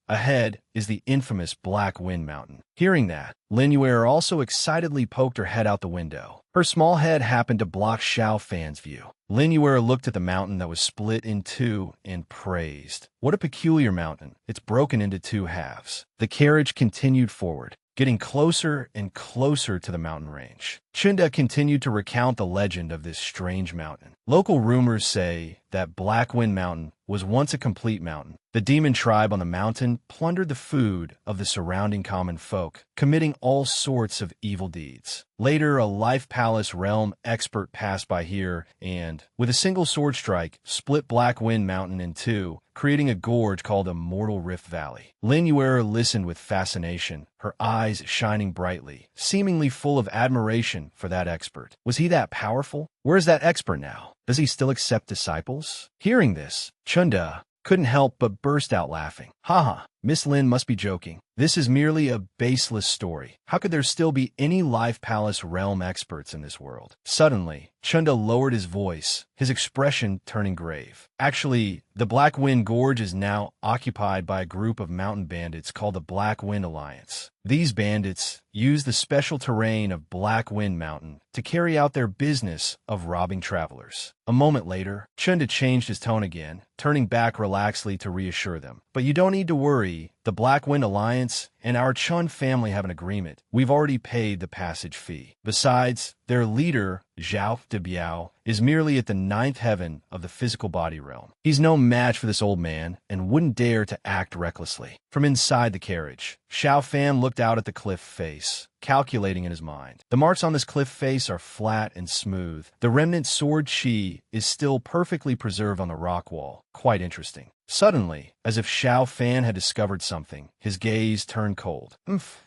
is the infamous Black Wind Mountain. Hearing that, Lin Yuer also excitedly poked her head out the window. Her small head happened to block Xiao Fan's view. Lin Yuer looked at the mountain that was split in two and praised. What a peculiar mountain. It's broken into 2 halves. The carriage continued forward, getting closer and closer to the mountain range. Chinda continued to recount the legend of this strange mountain. Local rumors say that Black Wind Mountain was once a complete mountain. The demon tribe on the mountain plundered the food of the surrounding common folk, committing all sorts of evil deeds. Later, a Life Palace realm expert passed by here and, with a single sword strike, split Black Wind Mountain in 2, creating a gorge called Immortal Rift Valley. Lin Yuer listened with fascination, her eyes shining brightly, seemingly full of admiration for that expert. Was he that powerful? Where is that expert now? Does he still accept disciples? Hearing this, Chunda couldn't help but burst out laughing. Haha, Miss Lin must be joking. This is merely a baseless story. How could there still be any Life Palace realm experts in this world? Suddenly, Chunda lowered his voice, his expression turning grave. Actually, the Black Wind Gorge is now occupied by a group of mountain bandits called the Black Wind Alliance. These bandits use the special terrain of Black Wind Mountain to carry out their business of robbing travelers. A moment later, Chunda changed his tone again, turning back relaxedly to reassure them. But you don't need to worry. The Black Wind Alliance and our Chun family have an agreement. We've already paid the passage fee. Besides, their leader, Zhao de Biao, is merely at the 9th heaven of the physical body realm. He's no match for this old man and wouldn't dare to act recklessly. From inside the carriage, Xiao Fan looked out at the cliff face, calculating in his mind. The marks on this cliff face are flat and smooth. The remnant sword chi is still perfectly preserved on the rock wall. Quite interesting. Suddenly, as if Xiao Fan had discovered something, something, his gaze turned cold.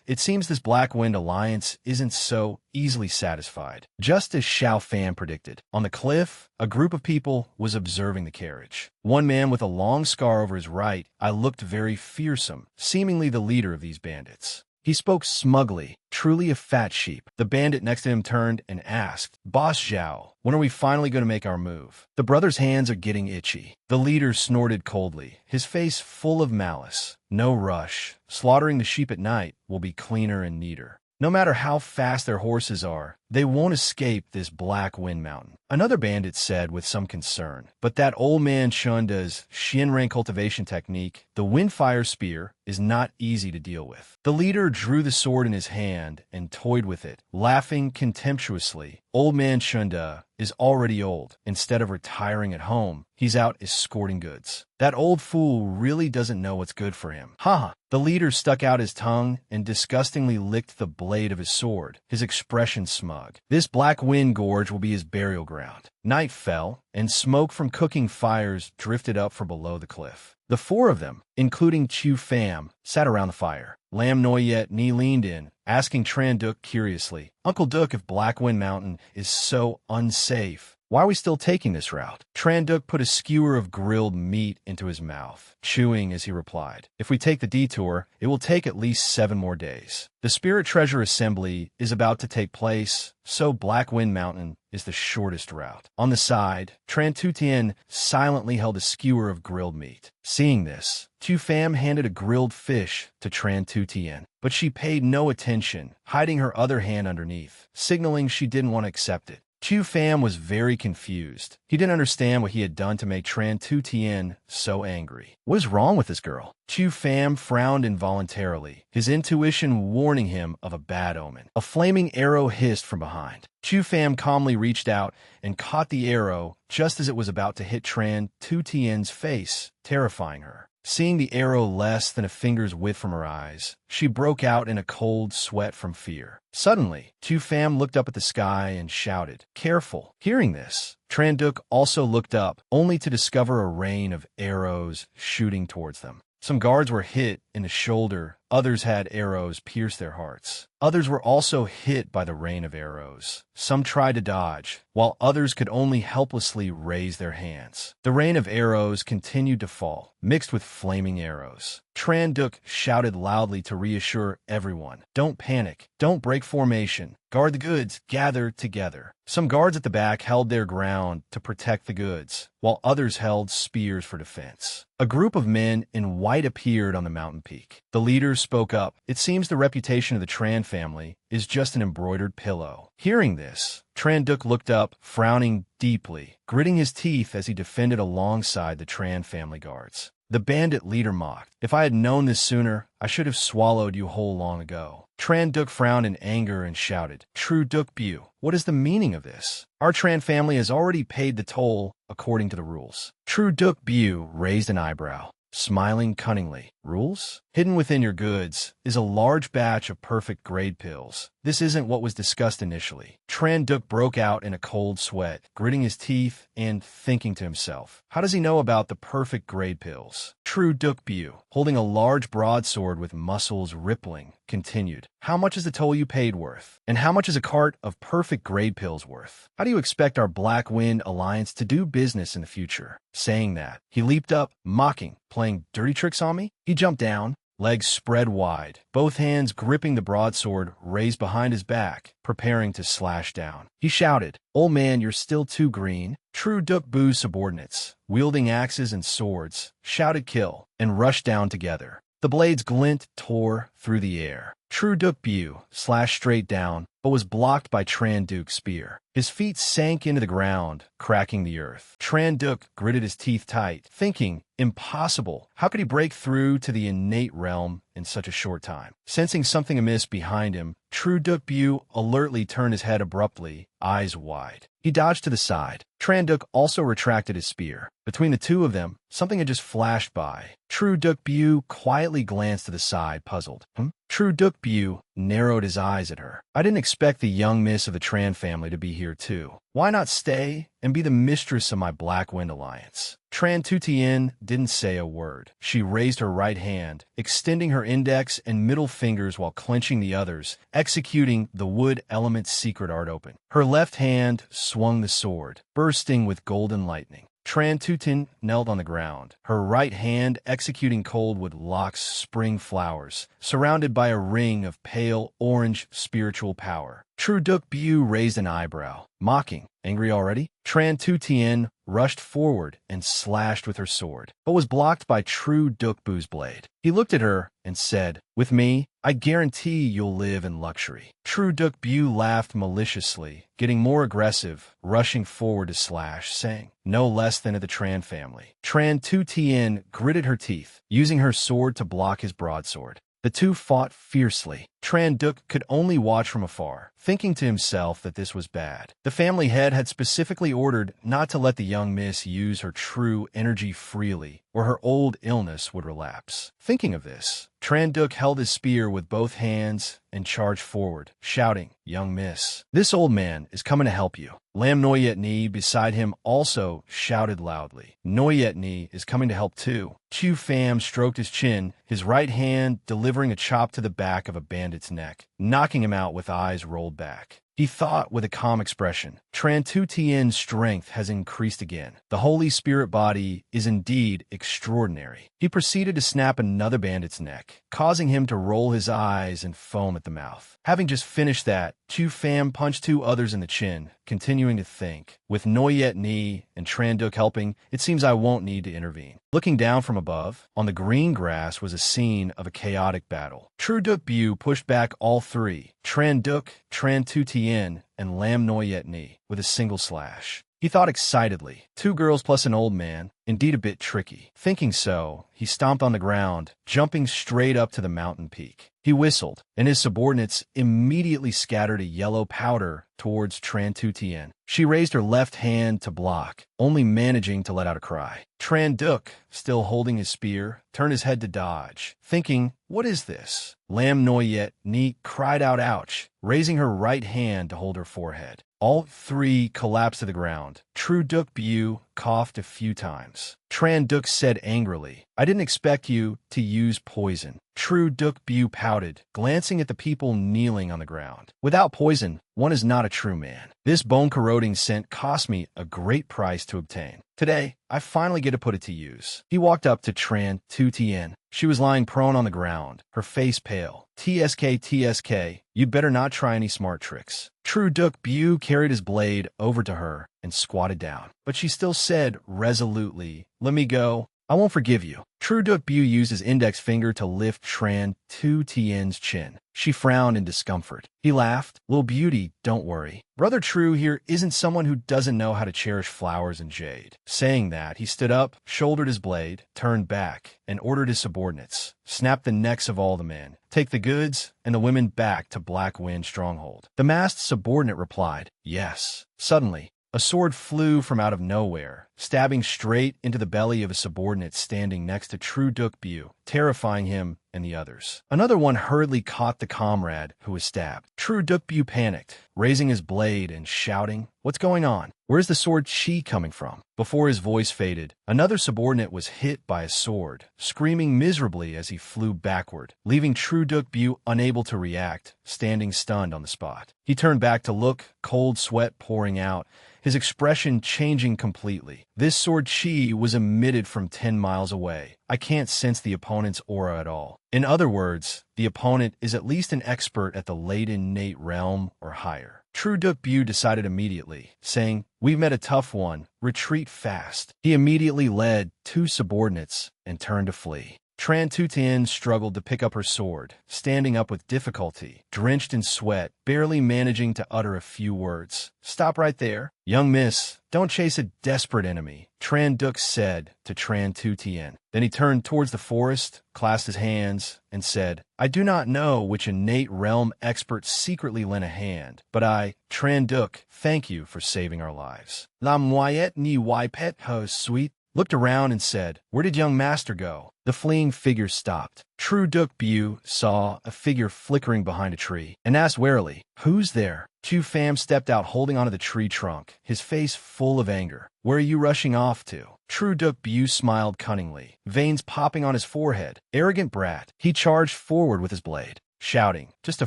It seems this Black Wind Alliance isn't so easily satisfied. Just as Xiao Fan predicted, on the cliff, a group of people was observing the carriage. One man with a long scar over his right eye looked very fearsome, seemingly the leader of these bandits. He spoke smugly, truly a fat sheep. The bandit next to him turned and asked, "Boss Zhao, when are we finally going to make our move?" The brothers' hands are getting itchy. The leader snorted coldly, his face full of malice. "No rush. Slaughtering the sheep at night will be cleaner and neater. No matter how fast their horses are, they won't escape this Black Wind Mountain." Another bandit said with some concern, "But that old man Shunda's Shinran cultivation technique, the Windfire Spear, is not easy to deal with." The leader drew the sword in his hand and toyed with it, laughing contemptuously. "Old man Shunda is already old. Instead of retiring at home, he's out escorting goods. That old fool really doesn't know what's good for him." Ha! The leader stuck out his tongue and disgustingly licked the blade of his sword, his expression smug. This Black Wind Gorge will be his burial ground. Night fell, and smoke from cooking fires drifted up from below the cliff. The four of them, including Chu Pham, sat around the fire. Lam Noyet Ni leaned in, asking Tran Duc curiously, "Uncle Duc, if Black Wind Mountain is so unsafe, why are we still taking this route?" Tran Duc put a skewer of grilled meat into his mouth, chewing as he replied, "If we take the detour, it will take at least 7 more days. The Spirit Treasure Assembly is about to take place, so Black Wind Mountain is the shortest route." On the side, Tran Tutien silently held a skewer of grilled meat. Seeing this, Tu Pham handed a grilled fish to Tran Tutien, but she paid no attention, hiding her other hand underneath, signaling she didn't want to accept it. Chu Pham was very confused. He didn't understand what he had done to make Tran Tutien so angry. What is wrong with this girl? Chu Pham frowned involuntarily, his intuition warning him of a bad omen. A flaming arrow hissed from behind. Chu Pham calmly reached out and caught the arrow just as it was about to hit Tran Tutien's face, terrifying her. Seeing the arrow less than a finger's width from her eyes, she broke out in a cold sweat from fear. Suddenly, Chu Pham looked up at the sky and shouted, "Careful!" Hearing this, Tran Duc also looked up, only to discover a rain of arrows shooting towards them. Some guards were hit in the shoulder, others had arrows pierce their hearts. Others were also hit by the rain of arrows. Some tried to dodge, while others could only helplessly raise their hands. The rain of arrows continued to fall, mixed with flaming arrows. Tran Duc shouted loudly to reassure everyone, "Don't panic, don't break formation, guard the goods, gather together." Some guards at the back held their ground to protect the goods, while others held spears for defense. A group of men in white appeared on the mountain peak. The leader spoke up. "It seems the reputation of the Tran family is just an embroidered pillow." Hearing this, Tran Duc looked up, frowning deeply, gritting his teeth as he defended alongside the Tran family guards. The bandit leader mocked, "If I had known this sooner, I should have swallowed you whole long ago." Tran Duc frowned in anger and shouted, "True Duc Bu, what is the meaning of this? Our Tran family has already paid the toll according to the rules." True Duc Bu raised an eyebrow, smiling cunningly. "Rules? Hidden within your goods is a large batch of perfect grade pills. This isn't what was discussed initially." Tran Duc broke out in a cold sweat, gritting his teeth and thinking to himself, "How does he know about the perfect grade pills?" True Duc Bu, holding a large broadsword with muscles rippling, continued, "How much is the toll you paid worth? And how much is a cart of perfect grade pills worth? How do you expect our Black Wind Alliance to do business in the future?" Saying that, he leaped up, mocking, "Playing dirty tricks on me?" He jumped down, legs spread wide, both hands gripping the broadsword raised behind his back, preparing to slash down. He shouted, "Old man, you're still too green." True Duc Bu's subordinates, wielding axes and swords, shouted kill, and rushed down together. The blades glint tore through the air. True Duc Bu slashed straight down, but was blocked by Tran Duc's spear. His feet sank into the ground, cracking the earth. Tran Duc gritted his teeth tight, thinking, impossible. How could he break through to the innate realm in such a short time? Sensing something amiss behind him, True Duc Bu alertly turned his head abruptly, eyes wide. He dodged to the side. Tran Duc also retracted his spear. Between the two of them, something had just flashed by. True Duc Bu quietly glanced to the side, puzzled. True Duk Bu narrowed his eyes at her. I didn't expect the young miss of the Tran family to be here too. Why not stay and be the mistress of my Black Wind Alliance? Tran Tutien didn't say a word. She raised her right hand, extending her index and middle fingers while clenching the others, executing the wood element's secret art open. Her left hand swung the sword, bursting with golden lightning. Tran Tutin knelt on the ground, her right hand executing Coldwood Lock's spring flowers, surrounded by a ring of pale orange spiritual power. True Duk Bu raised an eyebrow, mocking. Angry already? Tran Tutien rushed forward and slashed with her sword, but was blocked by True Duk Bu's blade. He looked at her and said, "With me, I guarantee you'll live in luxury." True Duk Bu laughed maliciously, getting more aggressive, rushing forward to slash, saying, "No less than at the Tran family." Tran Tutien gritted her teeth, using her sword to block his broadsword. The two fought fiercely. Tran Duk could only watch from afar, thinking to himself that this was bad. The family head had specifically ordered not to let the young miss use her true energy freely, or her old illness would relapse. Thinking of this, Tran Duk held his spear with both hands and charged forward, shouting, "Young miss, this old man is coming to help you." Lam Noyet Ni beside him also shouted loudly, "Noyet Ni is coming to help too." Chu Pham stroked his chin, his right hand delivering a chop to the back of a bandit's neck, knocking him out with eyes rolled back. He thought with a calm expression, Tran Tutien's strength has increased again. The Holy Spirit body is indeed extraordinary. He proceeded to snap another bandit's neck, causing him to roll his eyes and foam at the mouth. Having just finished that, Chu Pham punched two others in the chin, continuing to think. With Noyet Ni and Tran Duk helping, it seems I won't need to intervene. Looking down from above, on the green grass was a scene of a chaotic battle. True Duk Bu pushed back all three, Tran Duk, Tran Tutien, and Lam Noyet Ni, with a single slash. He thought excitedly, 2 girls plus an old man, indeed a bit tricky. Thinking so, he stomped on the ground, jumping straight up to the mountain peak. He whistled, and his subordinates immediately scattered a yellow powder towards Tran Tutien. She raised her left hand to block, only managing to let out a cry. Tran Duk, still holding his spear, turned his head to dodge, thinking, "What is this?" Lam Noyet Ni cried out ouch, raising her right hand to hold her forehead. All three collapsed to the ground. True Duk Bu coughed a few times. Tran Duk said angrily, "I didn't expect you to use poison." True Duk Bu pouted, glancing at the people kneeling on the ground. "Without poison, one is not a true man. This bone-corroding scent cost me a great price to obtain. Today, I finally get to put it to use." He walked up to Tran Tutien. She was lying prone on the ground, her face pale. TSK, you'd better not try any smart tricks." True Duk Bu carried his blade over to her and squatted down. But she still said resolutely, "Let me go. I won't forgive you." True Duk Bu used his index finger to lift Tran Tutien's chin. She frowned in discomfort. He laughed, "Little beauty, don't worry. Brother True here isn't someone who doesn't know how to cherish flowers and jade." Saying that, he stood up, shouldered his blade, turned back, and ordered his subordinates, "Snap the necks of all the men. Take the goods and the women back to Black Wind Stronghold." The masked subordinate replied, "Yes." Suddenly, a sword flew from out of nowhere, stabbing straight into the belly of a subordinate standing next to True Duk Bu, terrifying him and the others. Another one hurriedly caught the comrade who was stabbed. True Duk Bu panicked, raising his blade and shouting, "What's going on? Where's the sword chi coming from?" Before his voice faded, another subordinate was hit by a sword, screaming miserably as he flew backward, leaving True Duk Bu unable to react, standing stunned on the spot. He turned back to look, cold sweat pouring out, his expression changing completely. This sword chi was emitted from 10 miles away. I can't sense the opponent's aura at all. In other words, the opponent is at least an expert at the late innate realm or higher. True Duk Bu decided immediately, saying, "We've met a tough one. Retreat fast." He immediately led 2 subordinates and turned to flee. Tran Tutien struggled to pick up her sword, standing up with difficulty, drenched in sweat, barely managing to utter a few words. "Stop right there. Young miss, don't chase a desperate enemy," Tran Duk said to Tran Tutien. Then he turned towards the forest, clasped his hands, and said, "I do not know which innate realm expert secretly lent a hand, but I, Tran Duk, thank you for saving our lives." La Moyette Ni Wai Pet Ho Sweet looked around and said, "Where did young master go?" The fleeing figure stopped. True Duk Bu saw a figure flickering behind a tree and asked warily, "Who's there?" Chu Pham stepped out holding onto the tree trunk, his face full of anger. "Where are you rushing off to?" True Duk Bu smiled cunningly, veins popping on his forehead. Arrogant brat. He charged forward with his blade, shouting, just a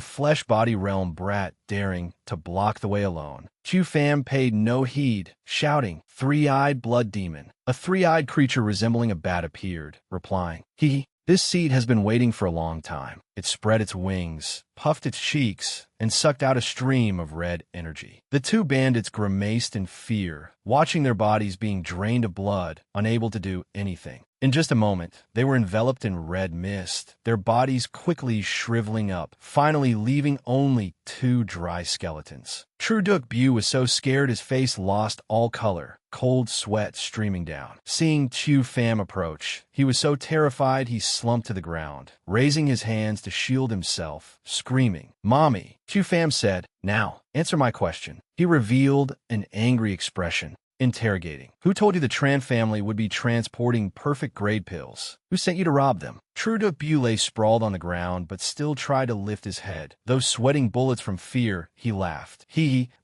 flesh-body realm brat daring to block the way alone. Chu Pham paid no heed, shouting, "Three-eyed blood demon." A three-eyed creature resembling a bat appeared, replying, "This seed has been waiting for a long time." It spread its wings, puffed its cheeks, and sucked out a stream of red energy. The two bandits grimaced in fear, watching their bodies being drained of blood, unable to do anything. In just a moment, they were enveloped in red mist, their bodies quickly shriveling up, finally leaving only two dry skeletons. True Duk Bu was so scared his face lost all color, cold sweat streaming down. Seeing Chu Pham approach, he was so terrified he slumped to the ground, raising his hands to shield himself, screaming, "Mommy!" Chu Pham said, "Now, answer my question." He revealed an angry expression, interrogating, "Who told you the Tran family would be transporting perfect grade pills? Who sent you to rob them?" True Duk Bu lay sprawled on the ground, but still tried to lift his head. Though sweating bullets from fear, he laughed.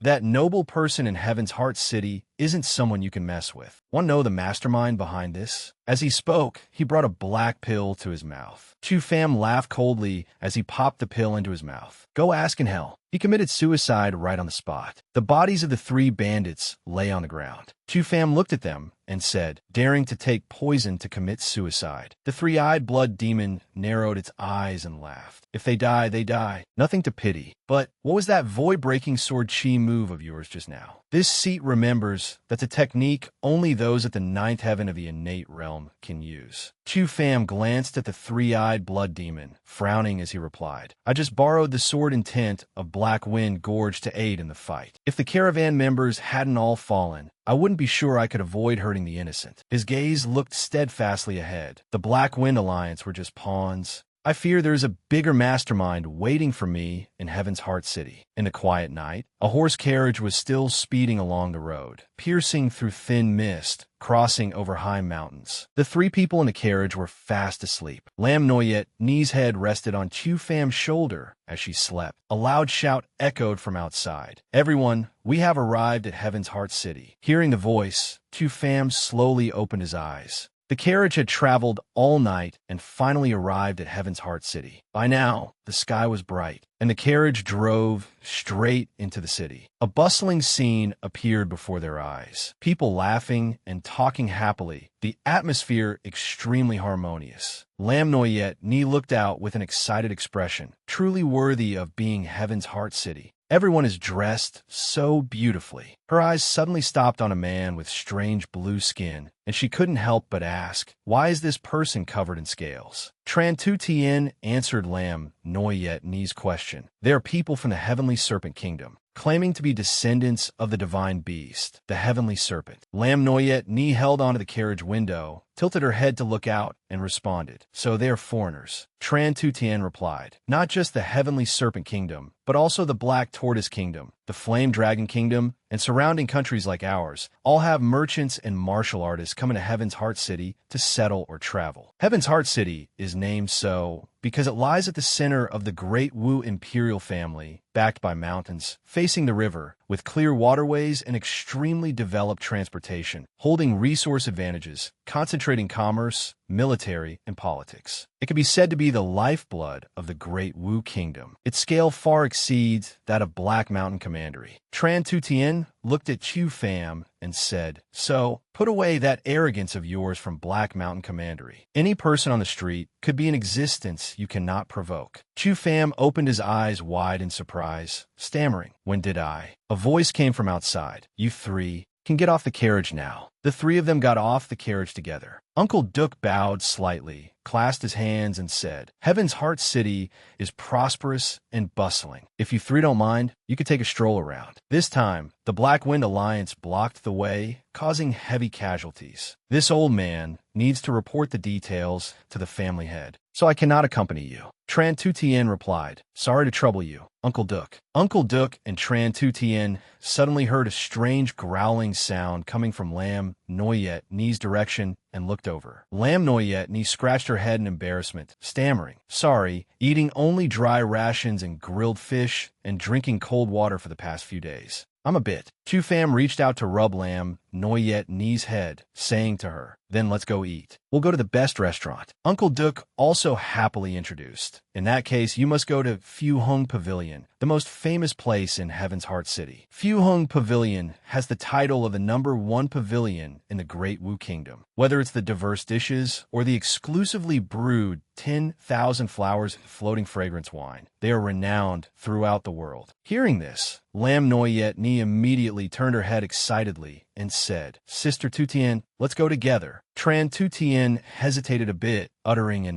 That noble person in Heaven's Heart City isn't someone you can mess with. Want to know the mastermind behind this? As he spoke, he brought a black pill to his mouth. Chu Pham laughed coldly as he popped the pill into his mouth. "Go ask in hell." He committed suicide right on the spot. The bodies of the three bandits lay on the ground. Chu Pham looked at them and said, "Daring to take poison to commit suicide." The three-eyed blood demon narrowed its eyes and laughed. "If they die, they die. Nothing to pity. But what was that void-breaking sword chi move of yours just now?" This seat remembers that's a technique only those at the ninth heaven of the innate realm can use. Chu Pham glanced at the three-eyed blood demon, frowning as he replied, "I just borrowed the sword intent of Black Wind Gorge to aid in the fight. If the caravan members hadn't all fallen, I wouldn't be sure I could avoid hurting the innocent." His gaze looked steadfastly ahead. The Black Wind Alliance were just pawns. "I fear there's a bigger mastermind waiting for me in Heaven's Heart City." In the quiet night, a horse carriage was still speeding along the road, piercing through thin mist, crossing over high mountains. The three people in the carriage were fast asleep. Lam Noyet, Knee's head rested on Chu Pham's shoulder as she slept. A loud shout echoed from outside. "Everyone, we have arrived at Heaven's Heart City." Hearing the voice, Chu Pham slowly opened his eyes. The carriage had traveled all night and finally arrived at Heaven's Heart City. By now, the sky was bright, and the carriage drove straight into the city. A bustling scene appeared before their eyes. People laughing and talking happily, the atmosphere extremely harmonious. Lam Noyet Ni looked out with an excited expression, truly worthy of being Heaven's Heart City. Everyone is dressed so beautifully. Her eyes suddenly stopped on a man with strange blue skin, and she couldn't help but ask, "Why is this person covered in scales?" Tran Tu Tien answered Lam Noyet Ni's question. "They are people from the Heavenly Serpent Kingdom, claiming to be descendants of the divine beast, the Heavenly Serpent." Lam Noyet Ni held onto the carriage window, tilted her head to look out, and responded, "So they are foreigners." Tran Tu Tien replied, "Not just the Heavenly Serpent Kingdom, but also the Black Tortoise Kingdom, the Flame Dragon Kingdom, and surrounding countries like ours, all have merchants and martial artists coming to Heaven's Heart City to settle or travel. Heaven's Heart City is named so because it lies at the center of the Great Wu Imperial family, backed by mountains, facing the river, with clear waterways and extremely developed transportation, holding resource advantages, concentrating commerce, military, and politics. It can be said to be the lifeblood of the Great Wu Kingdom. Its scale far exceeds that of Black Mountain Commandery. Tran Tu Tien looked at Chu Pham and said, "So, put away that arrogance of yours from Black Mountain Commandery. Any person on the street could be an existence you cannot provoke." Chu Pham opened his eyes wide in surprise, stammering, "When did I?" A voice came from outside. "You three can get off the carriage now." The three of them got off the carriage together. Uncle Duk bowed slightly, clasped his hands, and said, "Heaven's Heart City is prosperous and bustling. If you three don't mind, you could take a stroll around." This time, the Black Wind Alliance blocked the way, causing heavy casualties. "This old man needs to report the details to the family head, so I cannot accompany you." Tran Tu Tien replied, "Sorry to trouble you, Uncle Duk." Uncle Duk and Tran Tu Tien suddenly heard a strange growling sound coming from Lam Lam Noyet Ni's direction and looked over. Lam Noyet Ni scratched her head in embarrassment, stammering, "Sorry, eating only dry rations and grilled fish and drinking cold water for the past few days. I'm a bit." Chu Pham reached out to rub Lam Noyet Ni's head, saying to her, "Then let's go eat. We'll go to the best restaurant." Uncle Duc also happily introduced. "In that case, you must go to Fu Hung Pavilion, the most famous place in Heaven's Heart City. Fu Hung Pavilion has the title of the #1 pavilion in the Great Wu Kingdom. Whether it's the diverse dishes or the exclusively brewed 10,000 flowers floating fragrance wine, they are renowned throughout the world." Hearing this, Lam Noyet Ni immediately turned her head excitedly and said, "Sister Tutien, let's go together." Tran Tutien hesitated a bit, uttering an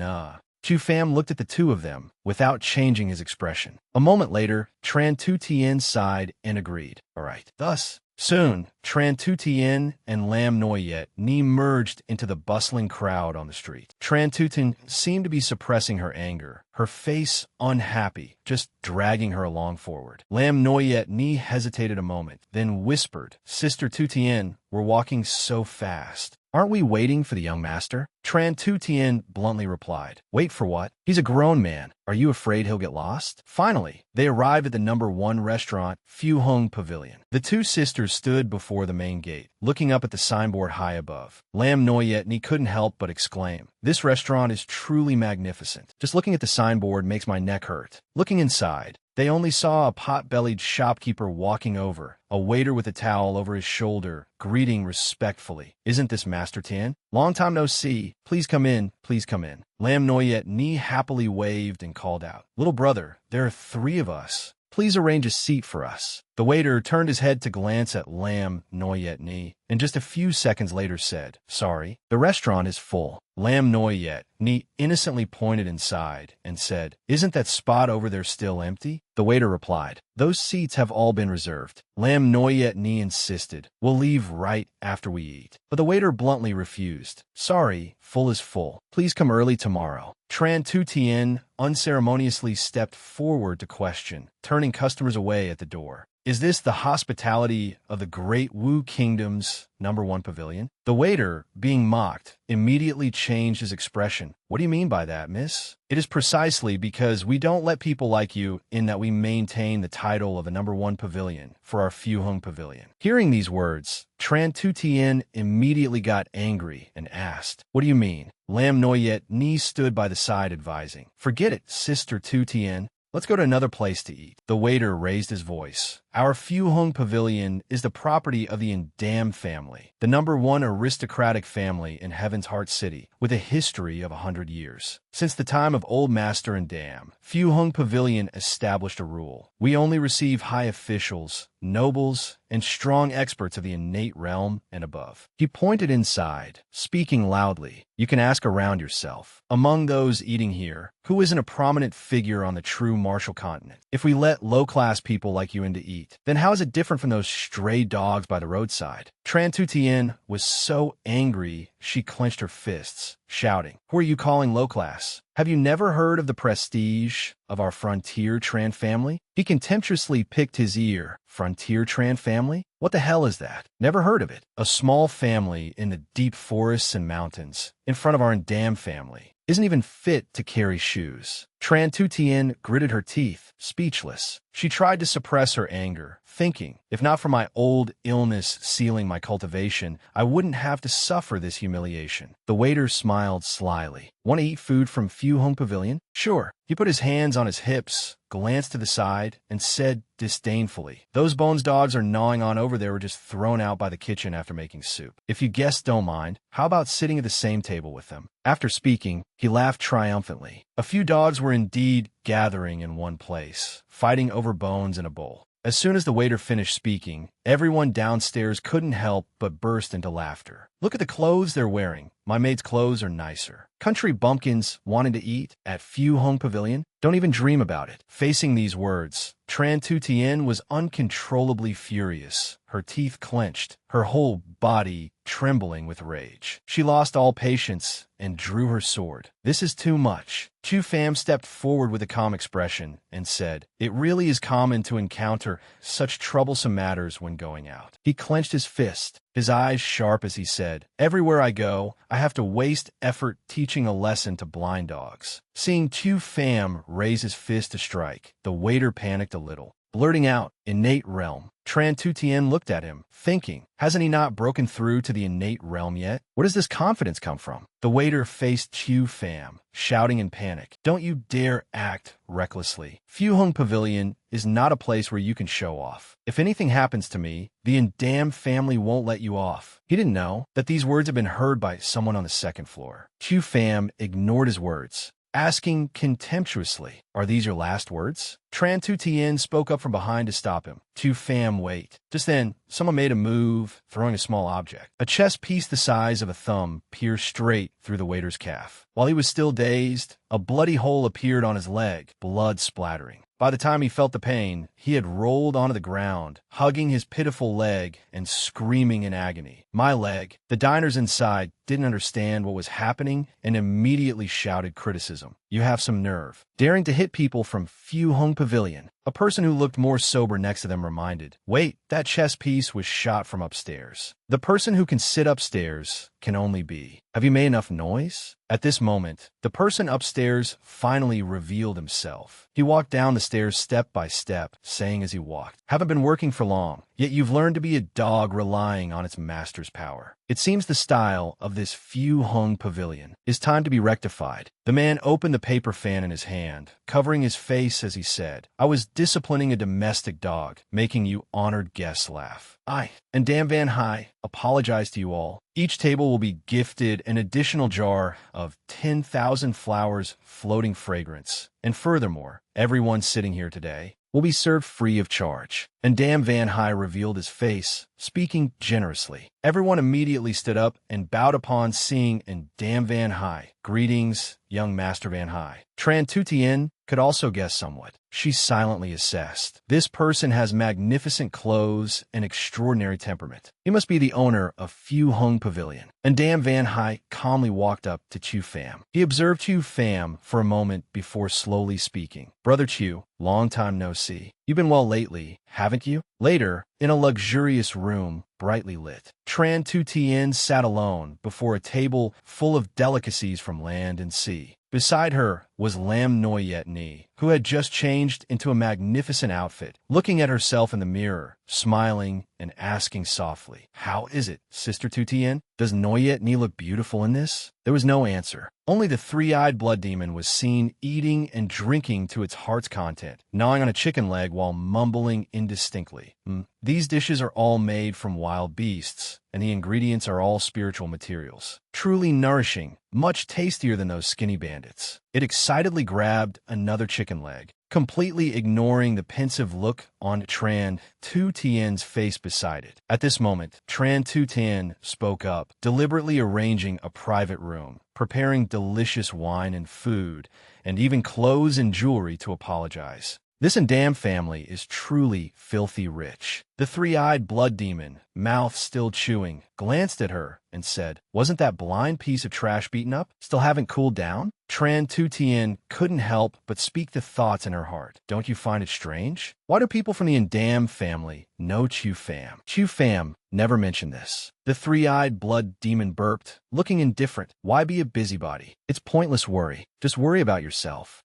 Chu Pham looked at the two of them without changing his expression. A moment later, Tran Tutien sighed and agreed. "All right." Thus, soon, Tran Tutien and Lam Noyet Ni merged into the bustling crowd on the street. Tran Tutien seemed to be suppressing her anger, her face unhappy, just dragging her along forward. Lam Noyet Ni hesitated a moment, then whispered, "Sister Tutien, we're walking so fast. Aren't we waiting for the young master?" Tran Tutien bluntly replied, "Wait for what? He's a grown man. Are you afraid he'll get lost?" Finally, they arrived at the #1 restaurant, Fu Hung Pavilion. The two sisters stood before the main gate, looking up at the signboard high above. Lam Noyet Ni couldn't help but exclaim, "This restaurant is truly magnificent. Just looking at the signboard makes my neck hurt." Looking inside, they only saw a pot-bellied shopkeeper walking over, a waiter with a towel over his shoulder, greeting respectfully. "Isn't this Master Tian? Long time no see. Please come in, please come in." Lam Noyet Ni happily waved and called out, "Little brother, there are 3 of us. Please arrange a seat for us." The waiter turned his head to glance at Lam Noyet Ni, and just a few seconds later said, "Sorry, the restaurant is full." Lam Noyet Ni innocently pointed inside and said, "Isn't that spot over there still empty?" The waiter replied, "Those seats have all been reserved." Lam Noyet Ni insisted, "We'll leave right after we eat." But the waiter bluntly refused. "Sorry, full is full. Please come early tomorrow." Tran Tutien unceremoniously stepped forward to question, turning customers away at the door. "Is this the hospitality of the Great Wu Kingdom's #1 pavilion?" The waiter, being mocked, immediately changed his expression. "What do you mean by that, miss?" "It is precisely because we don't let people like you in that we maintain the title of a #1 pavilion for our Fu Hung Pavilion." Hearing these words, Tran Tutien immediately got angry and asked, "What do you mean?" Lam Noyet Ni stood by the side advising, "Forget it, Sister Tutien. Let's go to another place to eat." The waiter raised his voice. "Our Fu Hung Pavilion is the property of the Ndam family, the #1 aristocratic family in Heaven's Heart City, with a history of 100 years. Since the time of Old Master Ndam, Fu Hung Pavilion established a rule. We only receive high officials, nobles, and strong experts of the innate realm and above." He pointed inside, speaking loudly. "You can ask around yourself. Among those eating here, who isn't a prominent figure on the true martial continent? If we let low-class people like you in to eat, then how is it different from those stray dogs by the roadside?" Tran Tutien was so angry she clenched her fists, shouting, "Who are you calling low-class? Have you never heard of the prestige of our Frontier Tran family?" He contemptuously picked his ear. "Frontier Tran family? What the hell is that? Never heard of it. A small family in the deep forests and mountains, in front of our Ndam family. Isn't even fit to carry shoes." Tran Tutien gritted her teeth, speechless. She tried to suppress her anger, thinking, if not for my old illness sealing my cultivation, I wouldn't have to suffer this humiliation. The waiter smiled slyly. "Want to eat food from Fu Hung Pavilion?" "Sure." He put his hands on his hips, glanced to the side, and said disdainfully, "Those Bones dogs are gnawing on over there were just thrown out by the kitchen after making soup. If you guests don't mind, how about sitting at the same table with them?" After speaking, he laughed triumphantly. A few dogs were indeed gathering in one place, fighting over bones in a bowl. As soon as the waiter finished speaking, everyone downstairs couldn't help but burst into laughter. "Look at the clothes they're wearing. My maid's clothes are nicer." Country bumpkins wanting to eat at Fu Hung Pavilion? Don't even dream about it. Facing these words, Tran Tutien was uncontrollably furious, her teeth clenched, her whole body trembling with rage. She lost all patience and drew her sword. "This is too much." Chu Pham stepped forward with a calm expression and said, "It really is common to encounter such troublesome matters when going out." He clenched his fist, his eyes sharp as he said, "Everywhere I go, I have to waste effort teaching a lesson to blind dogs." Seeing Chu Pham raise his fist to strike, the waiter panicked a little, blurting out, "Innate realm." Tran Tu Tien looked at him, thinking, hasn't he not broken through to the innate realm yet? Where does this confidence come from? The waiter faced Chu Pham, shouting in panic, "Don't you dare act recklessly. Fu Hung Pavilion is not a place where you can show off. If anything happens to me, the Ndam family won't let you off." He didn't know that these words had been heard by someone on the second floor. Chu Pham ignored his words, asking contemptuously, "Are these your last words?" Tran Tu Tien spoke up from behind to stop him. "Chu Pham, wait." Just then, someone made a move, throwing a small object. A chess piece the size of a thumb pierced straight through the waiter's calf. While he was still dazed, a bloody hole appeared on his leg, blood splattering. By the time he felt the pain, he had rolled onto the ground, hugging his pitiful leg and screaming in agony. "My leg." The diners inside didn't understand what was happening and immediately shouted criticism. "You have some nerve. Daring to hit people from Fu Hong Pavilion." A person who looked more sober next to them reminded, "Wait, that chess piece was shot from upstairs. The person who can sit upstairs can only be. Have you made enough noise?" At this moment, the person upstairs finally revealed himself. He walked down the stairs step by step, saying as he walked, "Haven't been working for long, yet you've learned to be a dog relying on its master's power. It seems the style of this Fu Hung Pavilion is time to be rectified." The man opened the paper fan in his hand, covering his face as he said, "I was disciplining a domestic dog, making you honored guests laugh. I and Dan Van High apologize to you all. Each table will be gifted an additional jar of 10,000 flowers floating fragrance. And furthermore, everyone sitting here today will be served free of charge." And Dan Van High revealed his face, speaking generously. Everyone immediately stood up and bowed upon seeing and Dan Van High. "Greetings, young Master Van High." Tran Tu Tien could also guess somewhat. She silently assessed. This person has magnificent clothes and extraordinary temperament. He must be the owner of Fu Hung Pavilion. And Dan Van High calmly walked up to Chu Pham. He observed Chu Pham for a moment before slowly speaking. "Brother Chu, long time no see. You've been well lately, haven't you?" Later, in a luxurious room, brightly lit, Tran Tu Tien sat alone before a table full of delicacies from land and sea. Beside her was Lam Noyet Ni, who had just changed into a magnificent outfit, looking at herself in the mirror, smiling and asking softly, "How is it, Sister Tu Tien? Does Noyet Ni look beautiful in this?" There was no answer. Only the three-eyed blood demon was seen eating and drinking to its heart's content, gnawing on a chicken leg while mumbling indistinctly. These dishes are all made from wild beasts, and the ingredients are all spiritual materials. Truly nourishing, much tastier than those skinny bandits." It excitedly grabbed another chicken leg, completely ignoring the pensive look on Tran Tu Tien's face beside it. At this moment, Tran Tu Tien spoke up, deliberately arranging a private room, preparing delicious wine and food, and even clothes and jewelry to apologize. "This Ndam family is truly filthy rich." The three-eyed blood demon, mouth still chewing, glanced at her and said, "Wasn't that blind piece of trash beaten up? Still haven't cooled down?" Tran Tu Tien couldn't help but speak the thoughts in her heart. "Don't you find it strange? Why do people from the Ndam family know Chu Pham? Chu Pham never mentioned this." The three-eyed blood demon burped, looking indifferent. "Why be a busybody? It's pointless worry. Just worry about yourself."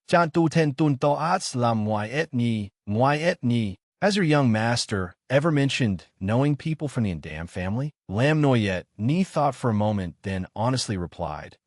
"Has your young master ever mentioned knowing people from the Ndam family?" Lam Noyet Ni thought for a moment, then honestly replied,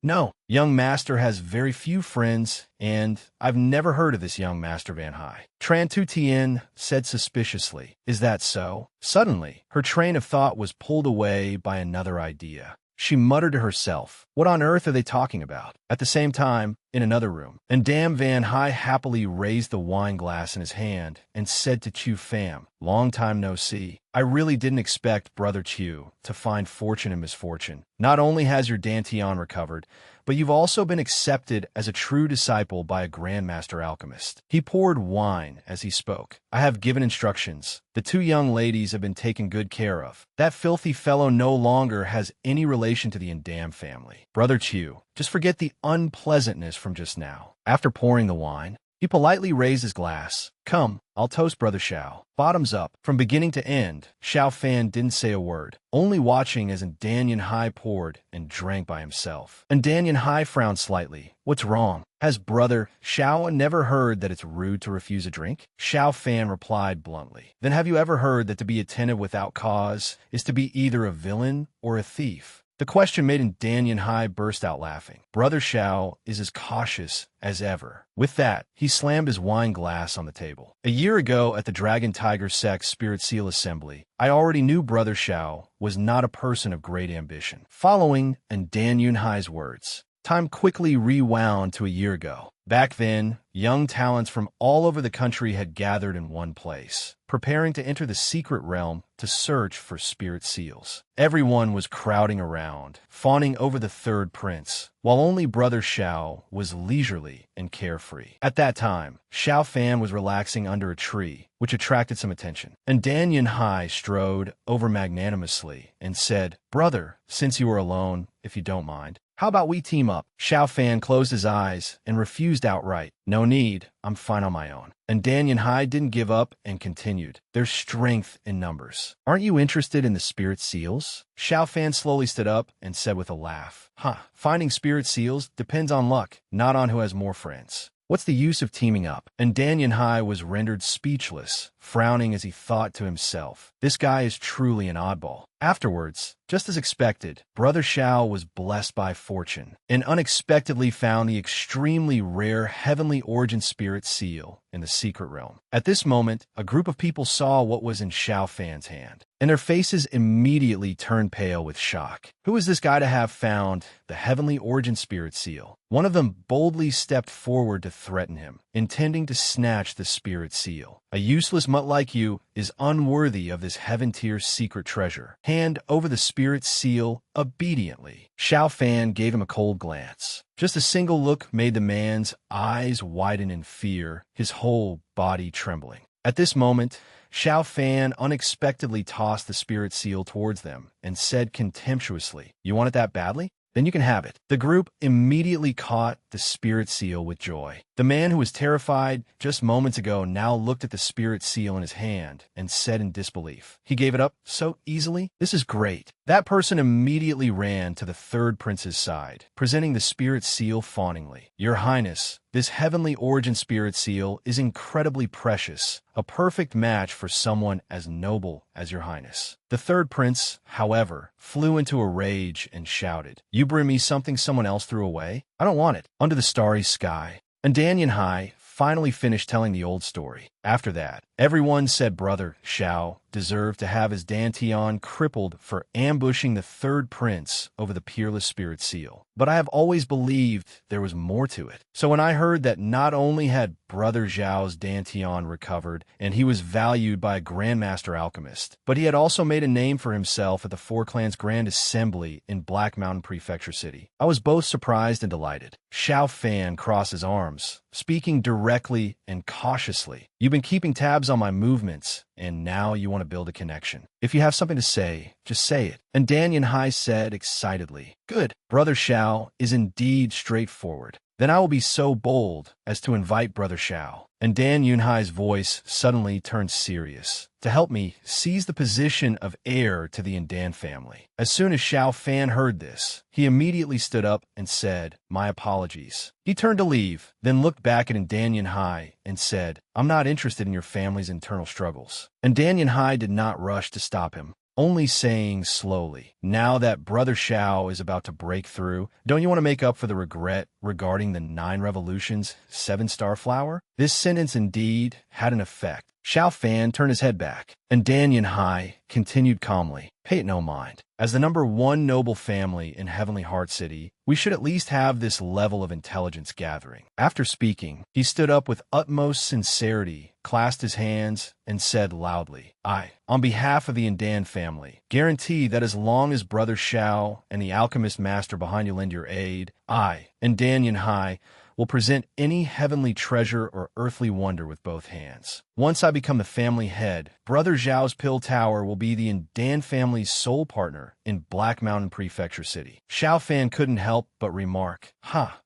No. Young master has very few friends, and I've never heard of this young Master Van High." Tran Tu Tien said suspiciously, "Is that so?" Suddenly, her train of thought was pulled away by another idea. She muttered to herself, "What on earth are they talking about?" At the same time, in another room, and Dan Van High happily raised the wine glass in his hand and said to Chu Pham, "Long time no see. I really didn't expect Brother Chu to find fortune in misfortune. Not only has your Dantian recovered, but you've also been accepted as a true disciple by a Grandmaster Alchemist." He poured wine as he spoke. "I have given instructions. The two young ladies have been taken good care of. That filthy fellow no longer has any relation to the Ndam family. Brother Chu, just forget the unpleasantness from just now." After pouring the wine, He politely raised his glass. Come, I'll toast Brother Xiao. Bottoms up. From beginning to end, Xiao Fan didn't say a word, only watching as Danyan Hai poured and drank by himself. And Danyan Hai frowned slightly. What's wrong? Has Brother Xiao never heard that it's rude to refuse a drink? Xiao Fan replied bluntly. Then have you ever heard that to be attentive without cause is to be either a villain or a thief? The question made Danyan Hai burst out laughing. Brother Xiao is as cautious as ever. With that, he slammed his wine glass on the table. A year ago at the Dragon Tiger Sect Spirit Seal Assembly, I already knew Brother Xiao was not a person of great ambition. Following Danyan Hai's words, time quickly rewound to a year ago. Back then, young talents from all over the country had gathered in one place, preparing to enter the secret realm to search for spirit seals. Everyone was crowding around, fawning over the third prince, while only Brother Xiao was leisurely and carefree. At that time, Xiao Fan was relaxing under a tree, which attracted some attention. And Danyan Hai strode over magnanimously and said, Brother, since you are alone, if you don't mind, how about we team up? Xiao Fan closed his eyes and refused outright. No need, I'm fine on my own. And Danyan Hai didn't give up and continued. There's strength in numbers. Aren't you interested in the spirit seals? Xiao Fan slowly stood up and said with a laugh, finding spirit seals depends on luck, not on who has more friends. What's the use of teaming up? And Danyan Hai was rendered speechless, frowning as he thought to himself, this guy is truly an oddball. Afterwards, just as expected, Brother Xiao was blessed by fortune and unexpectedly found the extremely rare Heavenly Origin Spirit Seal in the secret realm. At this moment, a group of people saw what was in Xiao Fan's hand, and their faces immediately turned pale with shock. Who is this guy to have found the Heavenly Origin Spirit Seal? One of them boldly stepped forward to threaten him, intending to snatch the Spirit Seal. A useless mutt like you is unworthy of this heaven-tier secret treasure. Hand over the Spirit Seal obediently. Xiao Fan gave him a cold glance. Just a single look made the man's eyes widen in fear, his whole body trembling. At this moment, Xiao Fan unexpectedly tossed the Spirit Seal towards them and said contemptuously, You want it that badly? Then you can have it. The group immediately caught the Spirit Seal with joy. The man who was terrified just moments ago now looked at the Spirit Seal in his hand and said in disbelief, He gave it up so easily? This is great. That person immediately ran to the third prince's side, presenting the Spirit Seal fawningly. Your Highness, this Heavenly Origin Spirit Seal is incredibly precious, a perfect match for someone as noble as your Highness. The third prince, however, flew into a rage and shouted, You bring me something someone else threw away? I don't want it. Under the starry sky. And Danyan Hai finally finished telling the old story. After that, everyone said Brother Xiao deserved to have his Dantian crippled for ambushing the third prince over the Peerless Spirit Seal. But I have always believed there was more to it. So when I heard that not only had Brother Zhao's Dantian recovered, and he was valued by a Grandmaster Alchemist, but he had also made a name for himself at the Four Clans Grand Assembly in Black Mountain Prefecture City, I was both surprised and delighted. Xiao Fan crossed his arms, speaking directly and cautiously. You've been keeping tabs on my movements, and now you want to build a connection. If you have something to say, just say it. And Danyan Hai said excitedly, Good. Brother Xiao is indeed straightforward. Then I will be so bold as to invite Brother Xiao. And Danyan Hai's voice suddenly turned serious. To help me seize the position of heir to the Indan family. As soon as Xiao Fan heard this, he immediately stood up and said, My apologies. He turned to leave, then looked back at Danyan Hai and said, I'm not interested in your family's internal struggles. And Danyan Hai did not rush to stop him, only saying slowly, Now that Brother Xiao is about to break through, don't you want to make up for the regret regarding the 9 revolutions, 7-star flower? This sentence indeed had an effect. Xiao Fan turned his head back, and Danyan Hai continued calmly, Pay it no mind. As the #1 noble family in Heavenly Heart City, we should at least have this level of intelligence gathering. After speaking, he stood up with utmost sincerity, clasped his hands, and said loudly, I, on behalf of the Indan family, guarantee that as long as Brother Xiao and the alchemist master behind you lend your aid, I and Danyan Hai will present any heavenly treasure or earthly wonder with both hands. Once I become the family head, Brother Zhao's Pill Tower will be the Dan family's sole partner in Black Mountain Prefecture City. Xiao Fan couldn't help but remark,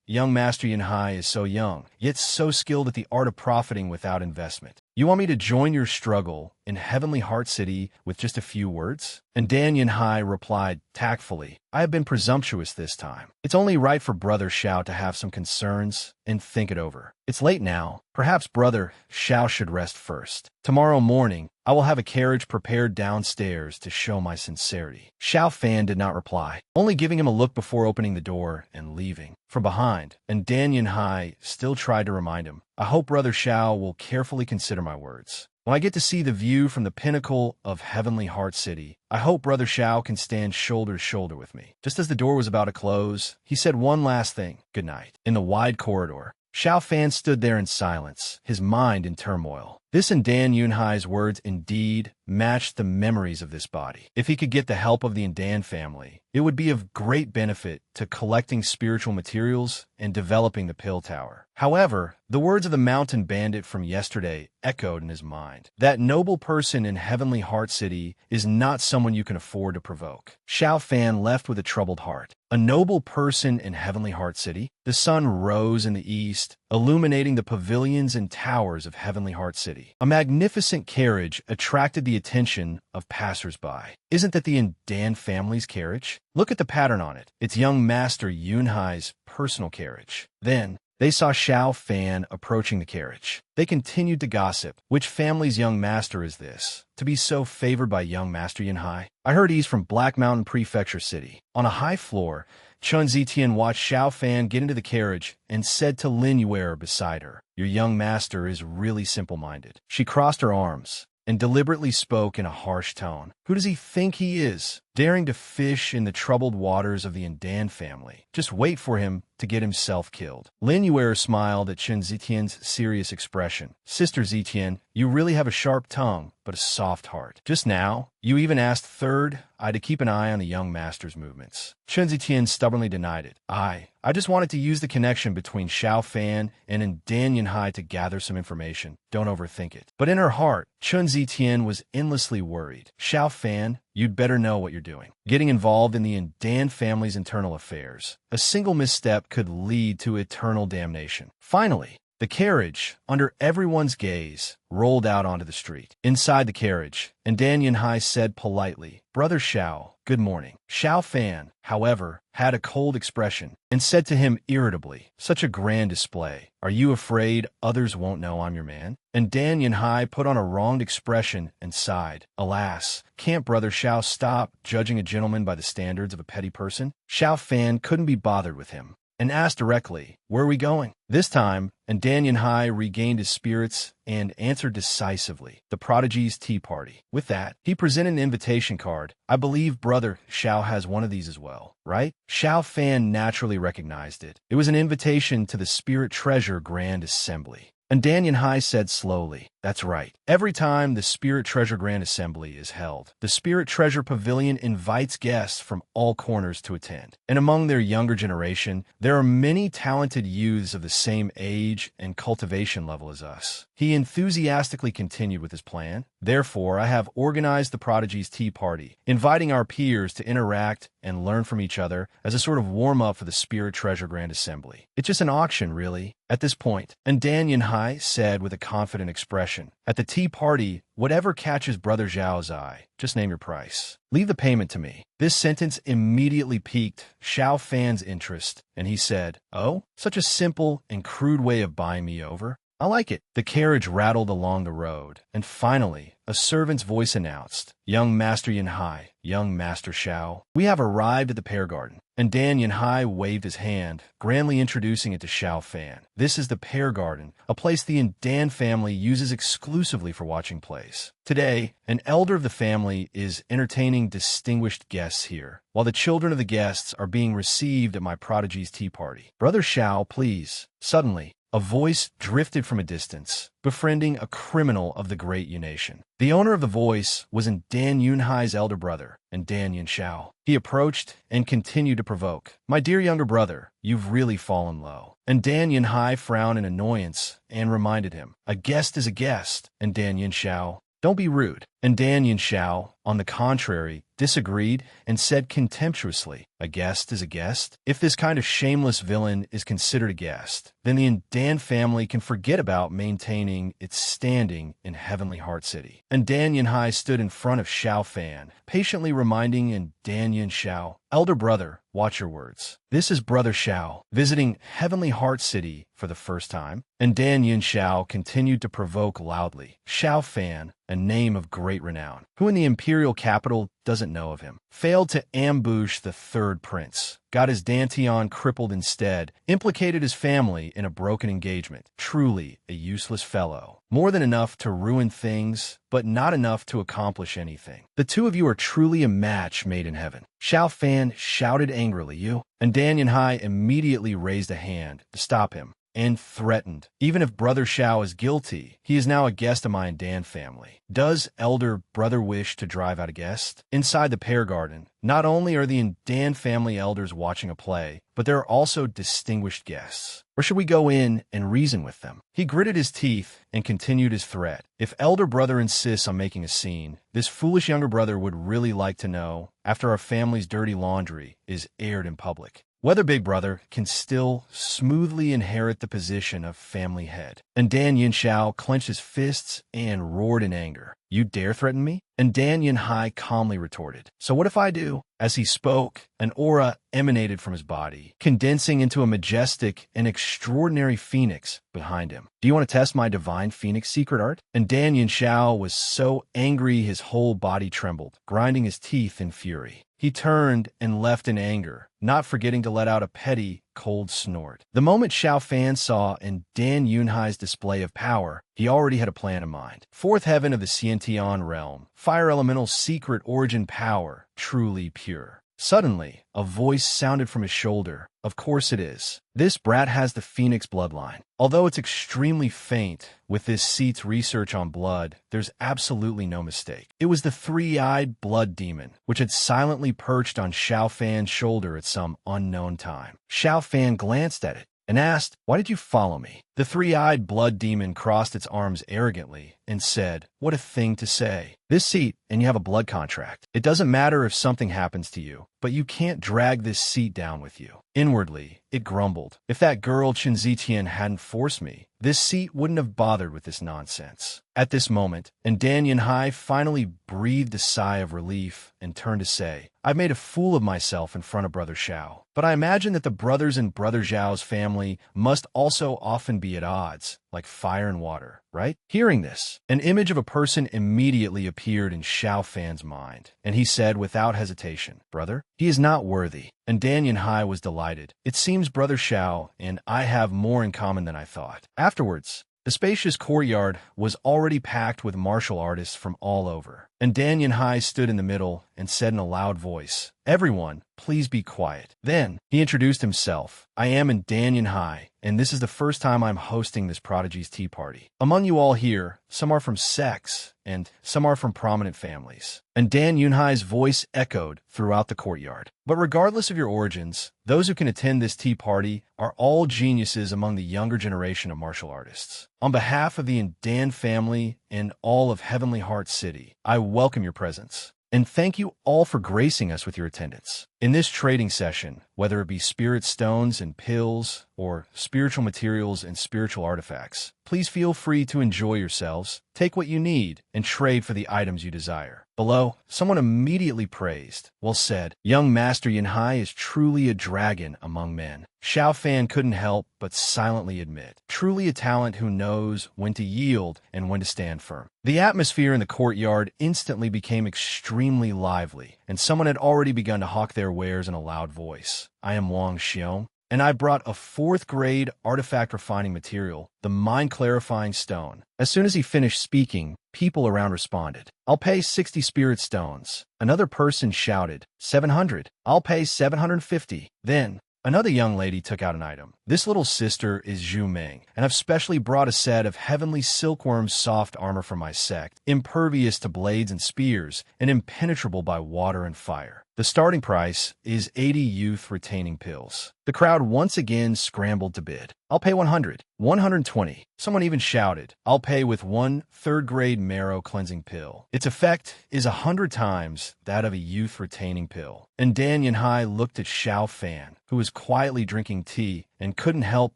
young Master Yanhai is so young, yet so skilled at the art of profiting without investment. You want me to join your struggle in Heavenly Heart City with just a few words? And Dan Yanhai replied tactfully, I have been presumptuous this time. It's only right for Brother Xiao to have some concerns and think it over. It's late now. Perhaps Brother Xiao should rest first. Tomorrow morning, I will have a carriage prepared downstairs to show my sincerity. Xiao Fan did not reply, only giving him a look before opening the door and leaving. From behind, and Dan Yanhai still tried to remind him, I hope Brother Xiao will carefully consider my words. When I get to see the view from the pinnacle of Heavenly Heart City, I hope Brother Xiao can stand shoulder to shoulder with me. Just as the door was about to close, he said one last thing, good night. In the wide corridor, Xiao Fan stood there in silence, his mind in turmoil. This and Dan Yunhai's words indeed matched the memories of this body. If he could get the help of the Dan family, it would be of great benefit to collecting spiritual materials and developing the Pill Tower. However, the words of the mountain bandit from yesterday echoed in his mind. That noble person in Heavenly Heart City is not someone you can afford to provoke. Xiao Fan left with a troubled heart. A noble person in Heavenly Heart City? The sun rose in the east, illuminating the pavilions and towers of Heavenly Heart City. A magnificent carriage attracted the attention of passers-by. Isn't that the Dan family's carriage? Look at the pattern on it. It's young Master Yunhai's personal carriage. Then, they saw Xiao Fan approaching the carriage. They continued to gossip. Which family's young master is this, to be so favored by young Master Yanhai? I heard he's from Black Mountain Prefecture City. On a high floor, Chun Zitian watched Xiao Fan get into the carriage and said to Lin Yuer beside her, Your young master is really simple-minded. She crossed her arms and deliberately spoke in a harsh tone. Who does he think he is, daring to fish in the troubled waters of the Dan family? Just wait for him to get himself killed. Lin Yuer smiled at Chen Zitian's serious expression. Sister Zitian, you really have a sharp tongue, but a soft heart. Just now, you even asked third eye to keep an eye on the young master's movements. Chen Zitian stubbornly denied it. I just wanted to use the connection between Xiao Fan and Dan Yanhai to gather some information. Don't overthink it. But in her heart, Chun Zitian was endlessly worried. Xiao Fan, you'd better know what you're doing. Getting involved in the Dan family's internal affairs. A single misstep could lead to eternal damnation. Finally, the carriage, under everyone's gaze, rolled out onto the street. Inside the carriage, and Dan Yanhai said politely, Brother Xiao, good morning. Xiao Fan, however, had a cold expression and said to him irritably, Such a grand display. Are you afraid others won't know I'm your man? And Dan Yanhai put on a wronged expression and sighed. Alas, can't Brother Xiao stop judging a gentleman by the standards of a petty person? Xiao Fan couldn't be bothered with him and asked directly, Where are we going? This time, and Dan Yanhai regained his spirits and answered decisively, The Prodigy's Tea Party. With that, he presented an invitation card. I believe Brother Xiao has one of these as well, right? Xiao Fan naturally recognized it. It was an invitation to the Spirit Treasure Grand Assembly. And Dan Yanhai said slowly, That's right. Every time the Spirit Treasure Grand Assembly is held, the Spirit Treasure Pavilion invites guests from all corners to attend. And among their younger generation, there are many talented youths of the same age and cultivation level as us. He enthusiastically continued with his plan. Therefore, I have organized the Prodigy's Tea Party, inviting our peers to interact and learn from each other as a sort of warm-up for the Spirit Treasure Grand Assembly. It's just an auction, really, at this point. And Dan Yanhai said with a confident expression, At the tea party, whatever catches Brother Zhao's eye, just name your price. Leave the payment to me. This sentence immediately piqued Xiao Fan's interest, and he said, Oh, such a simple and crude way of buying me over? I like it. The carriage rattled along the road, and finally, a servant's voice announced, Young Master Yanhai, young Master Xiao, we have arrived at the pear garden. And Dan Yanhai waved his hand, grandly introducing it to Xiao Fan. This is the pear garden, a place the Dan family uses exclusively for watching plays. Today, an elder of the family is entertaining distinguished guests here, while the children of the guests are being received at my prodigy's tea party. Brother Xiao, please. Suddenly, a voice drifted from a distance, befriending a criminal of the great nation. The owner of the voice was in Dan Yunhai's elder brother, and Dan Yunxiao. He approached and continued to provoke. "My dear younger brother, you've really fallen low." And Dan Yunhai frowned in annoyance and reminded him, "A guest is a guest." And Dan Yunxiao, "Don't be rude." And Dan Yunxiao, on the contrary, disagreed and said contemptuously, "A guest is a guest? If this kind of shameless villain is considered a guest, then the Dan family can forget about maintaining its standing in Heavenly Heart City." And Dan Yunhai stood in front of Xiao Fan, patiently reminding and Dan Yunxiao, "Elder brother, watch your words. This is Brother Xiao, visiting Heavenly Heart City for the first time." And Dan Yunxiao continued to provoke loudly. Xiao Fan, a name of great renown, who in the imperial capital doesn't know of him, failed to ambush the third prince, got his Dantian crippled instead, implicated his family in a broken engagement. Truly a useless fellow. More than enough to ruin things, but not enough to accomplish anything. The two of you are truly a match made in heaven. Xiao Fan shouted angrily, "You!" And Dan Yunhai immediately raised a hand to stop him and threatened, "Even if Brother Xiao is guilty, he is now a guest of my Dan family. Does elder brother wish to drive out a guest?" Inside the pear garden, not only are the Dan family elders watching a play, but there are also distinguished guests. Or should we go in and reason with them? He gritted his teeth and continued his threat. If elder brother insists on making a scene, this foolish younger brother would really like to know, after our family's dirty laundry is aired in public, whether big brother can still smoothly inherit the position of family head. And Dan Yunxiao clenched his fists and roared in anger, "You dare threaten me?" And Dan Yunhai calmly retorted, "So what if I do?" As he spoke, an aura emanated from his body, condensing into a majestic and extraordinary phoenix behind him. "Do you want to test my divine phoenix secret art?" And Dan Yunxiao was so angry his whole body trembled, grinding his teeth in fury. He turned and left in anger, not forgetting to let out a petty, cold snort. The moment Xiao Fan saw in Dan Yunhai's display of power, he already had a plan in mind. Fourth heaven of the Xiantian realm, fire elemental secret origin power, truly pure. Suddenly, a voice sounded from his shoulder. "Of course it is. This brat has the Phoenix bloodline. Although it's extremely faint, with this seat's research on blood, there's absolutely no mistake." It was the three-eyed blood demon, which had silently perched on Xiao Fan's shoulder at some unknown time. Xiao Fan glanced at it and asked, "Why did you follow me?" The three-eyed blood demon crossed its arms arrogantly and said, "What a thing to say. This seat, and you have a blood contract. It doesn't matter if something happens to you, but you can't drag this seat down with you." Inwardly, it grumbled, "If that girl Chen Zitian hadn't forced me, this seat wouldn't have bothered with this nonsense." At this moment, and Dan Yunhai finally breathed a sigh of relief and turned to say, "I've made a fool of myself in front of Brother Xiao, but I imagine that the brothers in Brother Zhao's family must also often be at odds, like fire and water, right?" Hearing this, an image of a person immediately appeared in Xiao Fan's mind, and he said without hesitation, "Brother, he is not worthy." And Dan Yunhai was delighted. "It seems Brother Xiao and I have more in common than I thought." Afterwards, the spacious courtyard was already packed with martial artists from all over, and Dan Yunhai stood in the middle and said in a loud voice, "Everyone, please be quiet." Then he introduced himself. "I am in Dan Yunhai, and this is the first time I'm hosting this Prodigy's Tea Party. Among you all here, some are from sects, and some are from prominent families." And Dan Yunhai's voice echoed throughout the courtyard. "But regardless of your origins, those who can attend this tea party are all geniuses among the younger generation of martial artists. On behalf of the Dan family and all of Heavenly Heart City, I welcome your presence. And thank you all for gracing us with your attendance. In this trading session, whether it be spirit stones and pills, or spiritual materials and spiritual artifacts, please feel free to enjoy yourselves, take what you need, and trade for the items you desire." Below, someone immediately praised. "Well said. Young Master Yunhai is truly a dragon among men." Xiao Fan couldn't help but silently admit, truly a talent who knows when to yield and when to stand firm. The atmosphere in the courtyard instantly became extremely lively, and someone had already begun to hawk their wares in a loud voice. "I am Wang Xiong, and I brought a 4th-grade artifact refining material, the mind-clarifying stone." As soon as he finished speaking, people around responded, "I'll pay 60 spirit stones." Another person shouted, 700. "I'll pay 750. Then, Another young lady took out an item. This little sister is Zhu Ming, and I've specially brought a set of heavenly silkworm's soft armor for my sect, impervious to blades and spears, and impenetrable by water and fire. The starting price is 80 youth retaining pills. The crowd once again scrambled to bid. I'll pay 100, 120. Someone even shouted, I'll pay with one third-grade marrow cleansing pill. Its effect is 100 times that of a youth retaining pill. And Dan Yanhai looked at Xiao Fan, who was quietly drinking tea, and couldn't help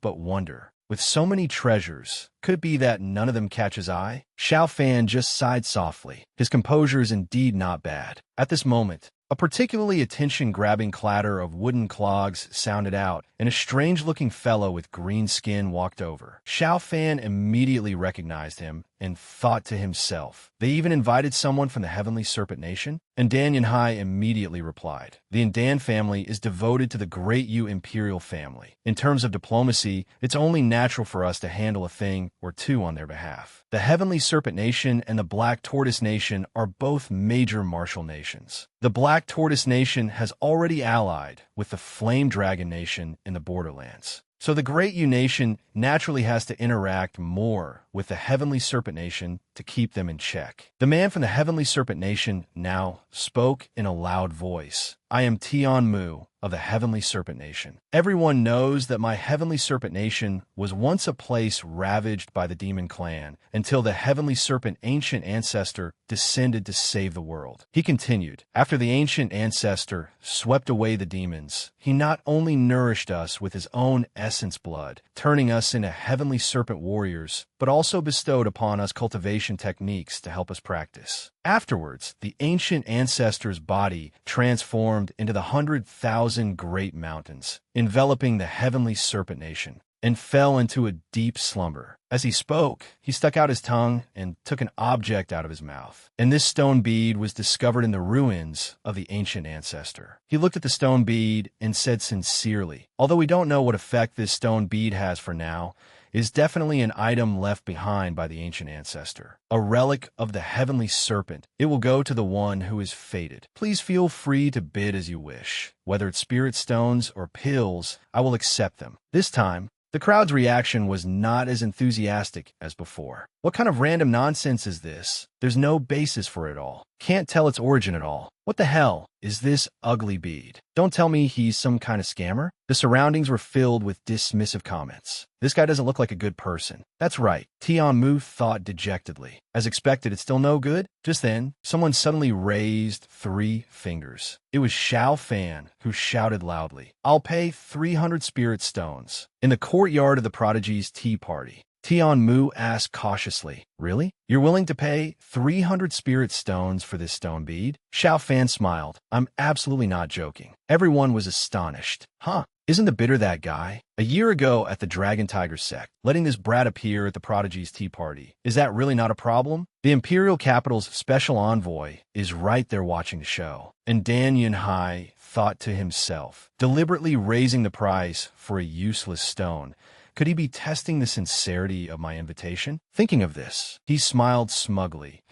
but wonder. With so many treasures, could it be that none of them catch his eye? Xiao Fan just sighed softly. His composure is indeed not bad. At this moment, a particularly attention-grabbing clatter of wooden clogs sounded out, and a strange-looking fellow with green skin walked over. Xiao Fan immediately recognized him and thought to himself, they even invited someone from the Heavenly Serpent Nation? And Dan Yanhai immediately replied, the Indan family is devoted to the Great Yu Imperial family. In terms of diplomacy, it's only natural for us to handle a thing or two on their behalf. The Heavenly Serpent Nation and the Black Tortoise Nation are both major martial nations. The Black Tortoise Nation has already allied with the Flame Dragon Nation in the Borderlands. So the Great Yu Nation naturally has to interact more with the Heavenly Serpent Nation to keep them in check. The man from the Heavenly Serpent Nation now spoke in a loud voice. I am Tian Mu of the Heavenly Serpent Nation. Everyone knows that my Heavenly Serpent Nation was once a place ravaged by the Demon Clan until the Heavenly Serpent ancient ancestor descended to save the world. He continued, after the ancient ancestor swept away the demons, he not only nourished us with his own essence blood, turning us into Heavenly Serpent warriors, but also bestowed upon us cultivation techniques to help us practice. Afterwards, the ancient ancestor's body transformed into the 100,000 great mountains, enveloping the Heavenly Serpent Nation, and fell into a deep slumber. As he spoke, he stuck out his tongue and took an object out of his mouth. And this stone bead was discovered in the ruins of the ancient ancestor. He looked at the stone bead and said sincerely, although we don't know what effect this stone bead has for now, is definitely an item left behind by the ancient ancestor. A relic of the Heavenly Serpent. It will go to the one who is fated. Please feel free to bid as you wish. Whether it's spirit stones or pills, I will accept them. This time, the crowd's reaction was not as enthusiastic as before. What kind of random nonsense is this? There's no basis for it all. Can't tell its origin at all. What the hell is this ugly bead? Don't tell me he's some kind of scammer. The surroundings were filled with dismissive comments. This guy doesn't look like a good person. That's right, Tian Mu thought dejectedly. As expected, it's still no good? Just then, someone suddenly raised 3 fingers. It was Xiao Fan, who shouted loudly, I'll pay 300 spirit stones. In the courtyard of the Prodigy's tea party, Tian Mu asked cautiously, really? You're willing to pay 300 spirit stones for this stone bead? Xiao Fan smiled. I'm absolutely not joking. Everyone was astonished. Huh? Isn't the bidder that guy? A year ago at the Dragon Tiger sect, letting this brat appear at the Prodigy's tea party. Is that really not a problem? The Imperial Capital's special envoy is right there watching the show. And Dan Yunhai thought to himself, deliberately raising the price for a useless stone. Could he be testing the sincerity of my invitation? Thinking of this, he smiled smugly.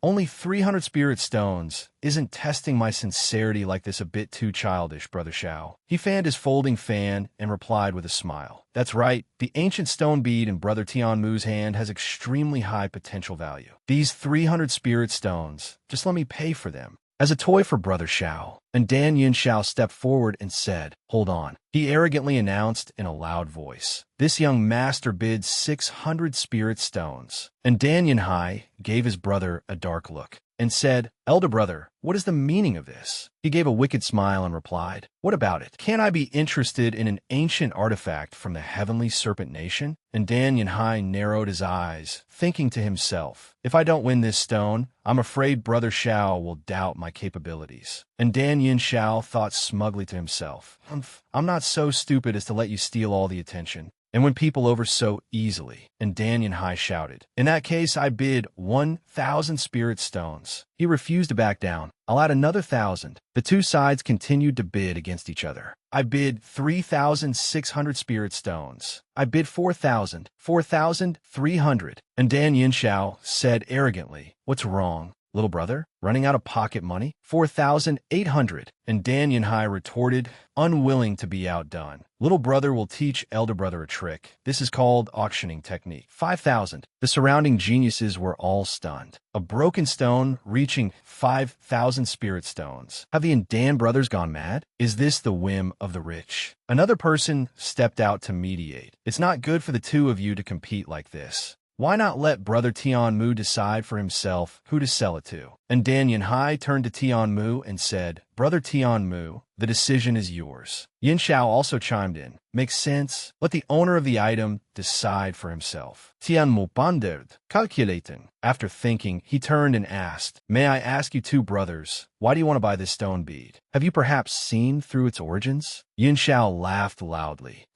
Only 300 spirit stones. Isn't testing my sincerity like this a bit too childish, Brother Xiao? He fanned his folding fan and replied with a smile. That's right, the ancient stone bead in Brother Tian Mu's hand has extremely high potential value. These 300 spirit stones, just let me pay for them. As a toy for Brother Xiao. And Dan Yunxiao stepped forward and said, hold on. He arrogantly announced in a loud voice. This young master bids 600 spirit stones. And Dan Yunhai gave his brother a dark look and said, Elder brother, what is the meaning of this? He gave a wicked smile and replied, what about it? Can't I be interested in an ancient artifact from the Heavenly Serpent Nation? And Dan Yunhai narrowed his eyes, thinking to himself, if I don't win this stone, I'm afraid Brother Xiao will doubt my capabilities. And Dan Yunxiao thought smugly to himself, I'm not so stupid as to let you steal all the attention. And win people over so easily. And Dan Yunhai shouted, in that case, I bid 1,000 spirit stones. He refused to back down. I'll add another 1,000. The two sides continued to bid against each other. I bid 3,600 spirit stones. I bid 4,000, 4,300. And Dan Yunxiao said arrogantly, what's wrong? little brother? Running out of pocket money? 4,800. And Dan Yunhai retorted, unwilling to be outdone. Little brother will teach elder brother a trick. This is called auctioning technique. 5,000. The surrounding geniuses were all stunned. A broken stone reaching 5,000 spirit stones. Have the Dan brothers gone mad? Is this the whim of the rich? Another person stepped out to mediate. It's not good for the two of you to compete like this. Why not let Brother Tianmu decide for himself who to sell it to? And Dan Yunhai turned to Tianmu and said, Brother Tianmu, the decision is yours. Yin Xiao also chimed in. Makes sense. Let the owner of the item decide for himself. Tianmu pondered, calculating. After thinking, he turned and asked, May I ask you two brothers, why do you want to buy this stone bead? Have you perhaps seen through its origins? Yin Xiao laughed loudly.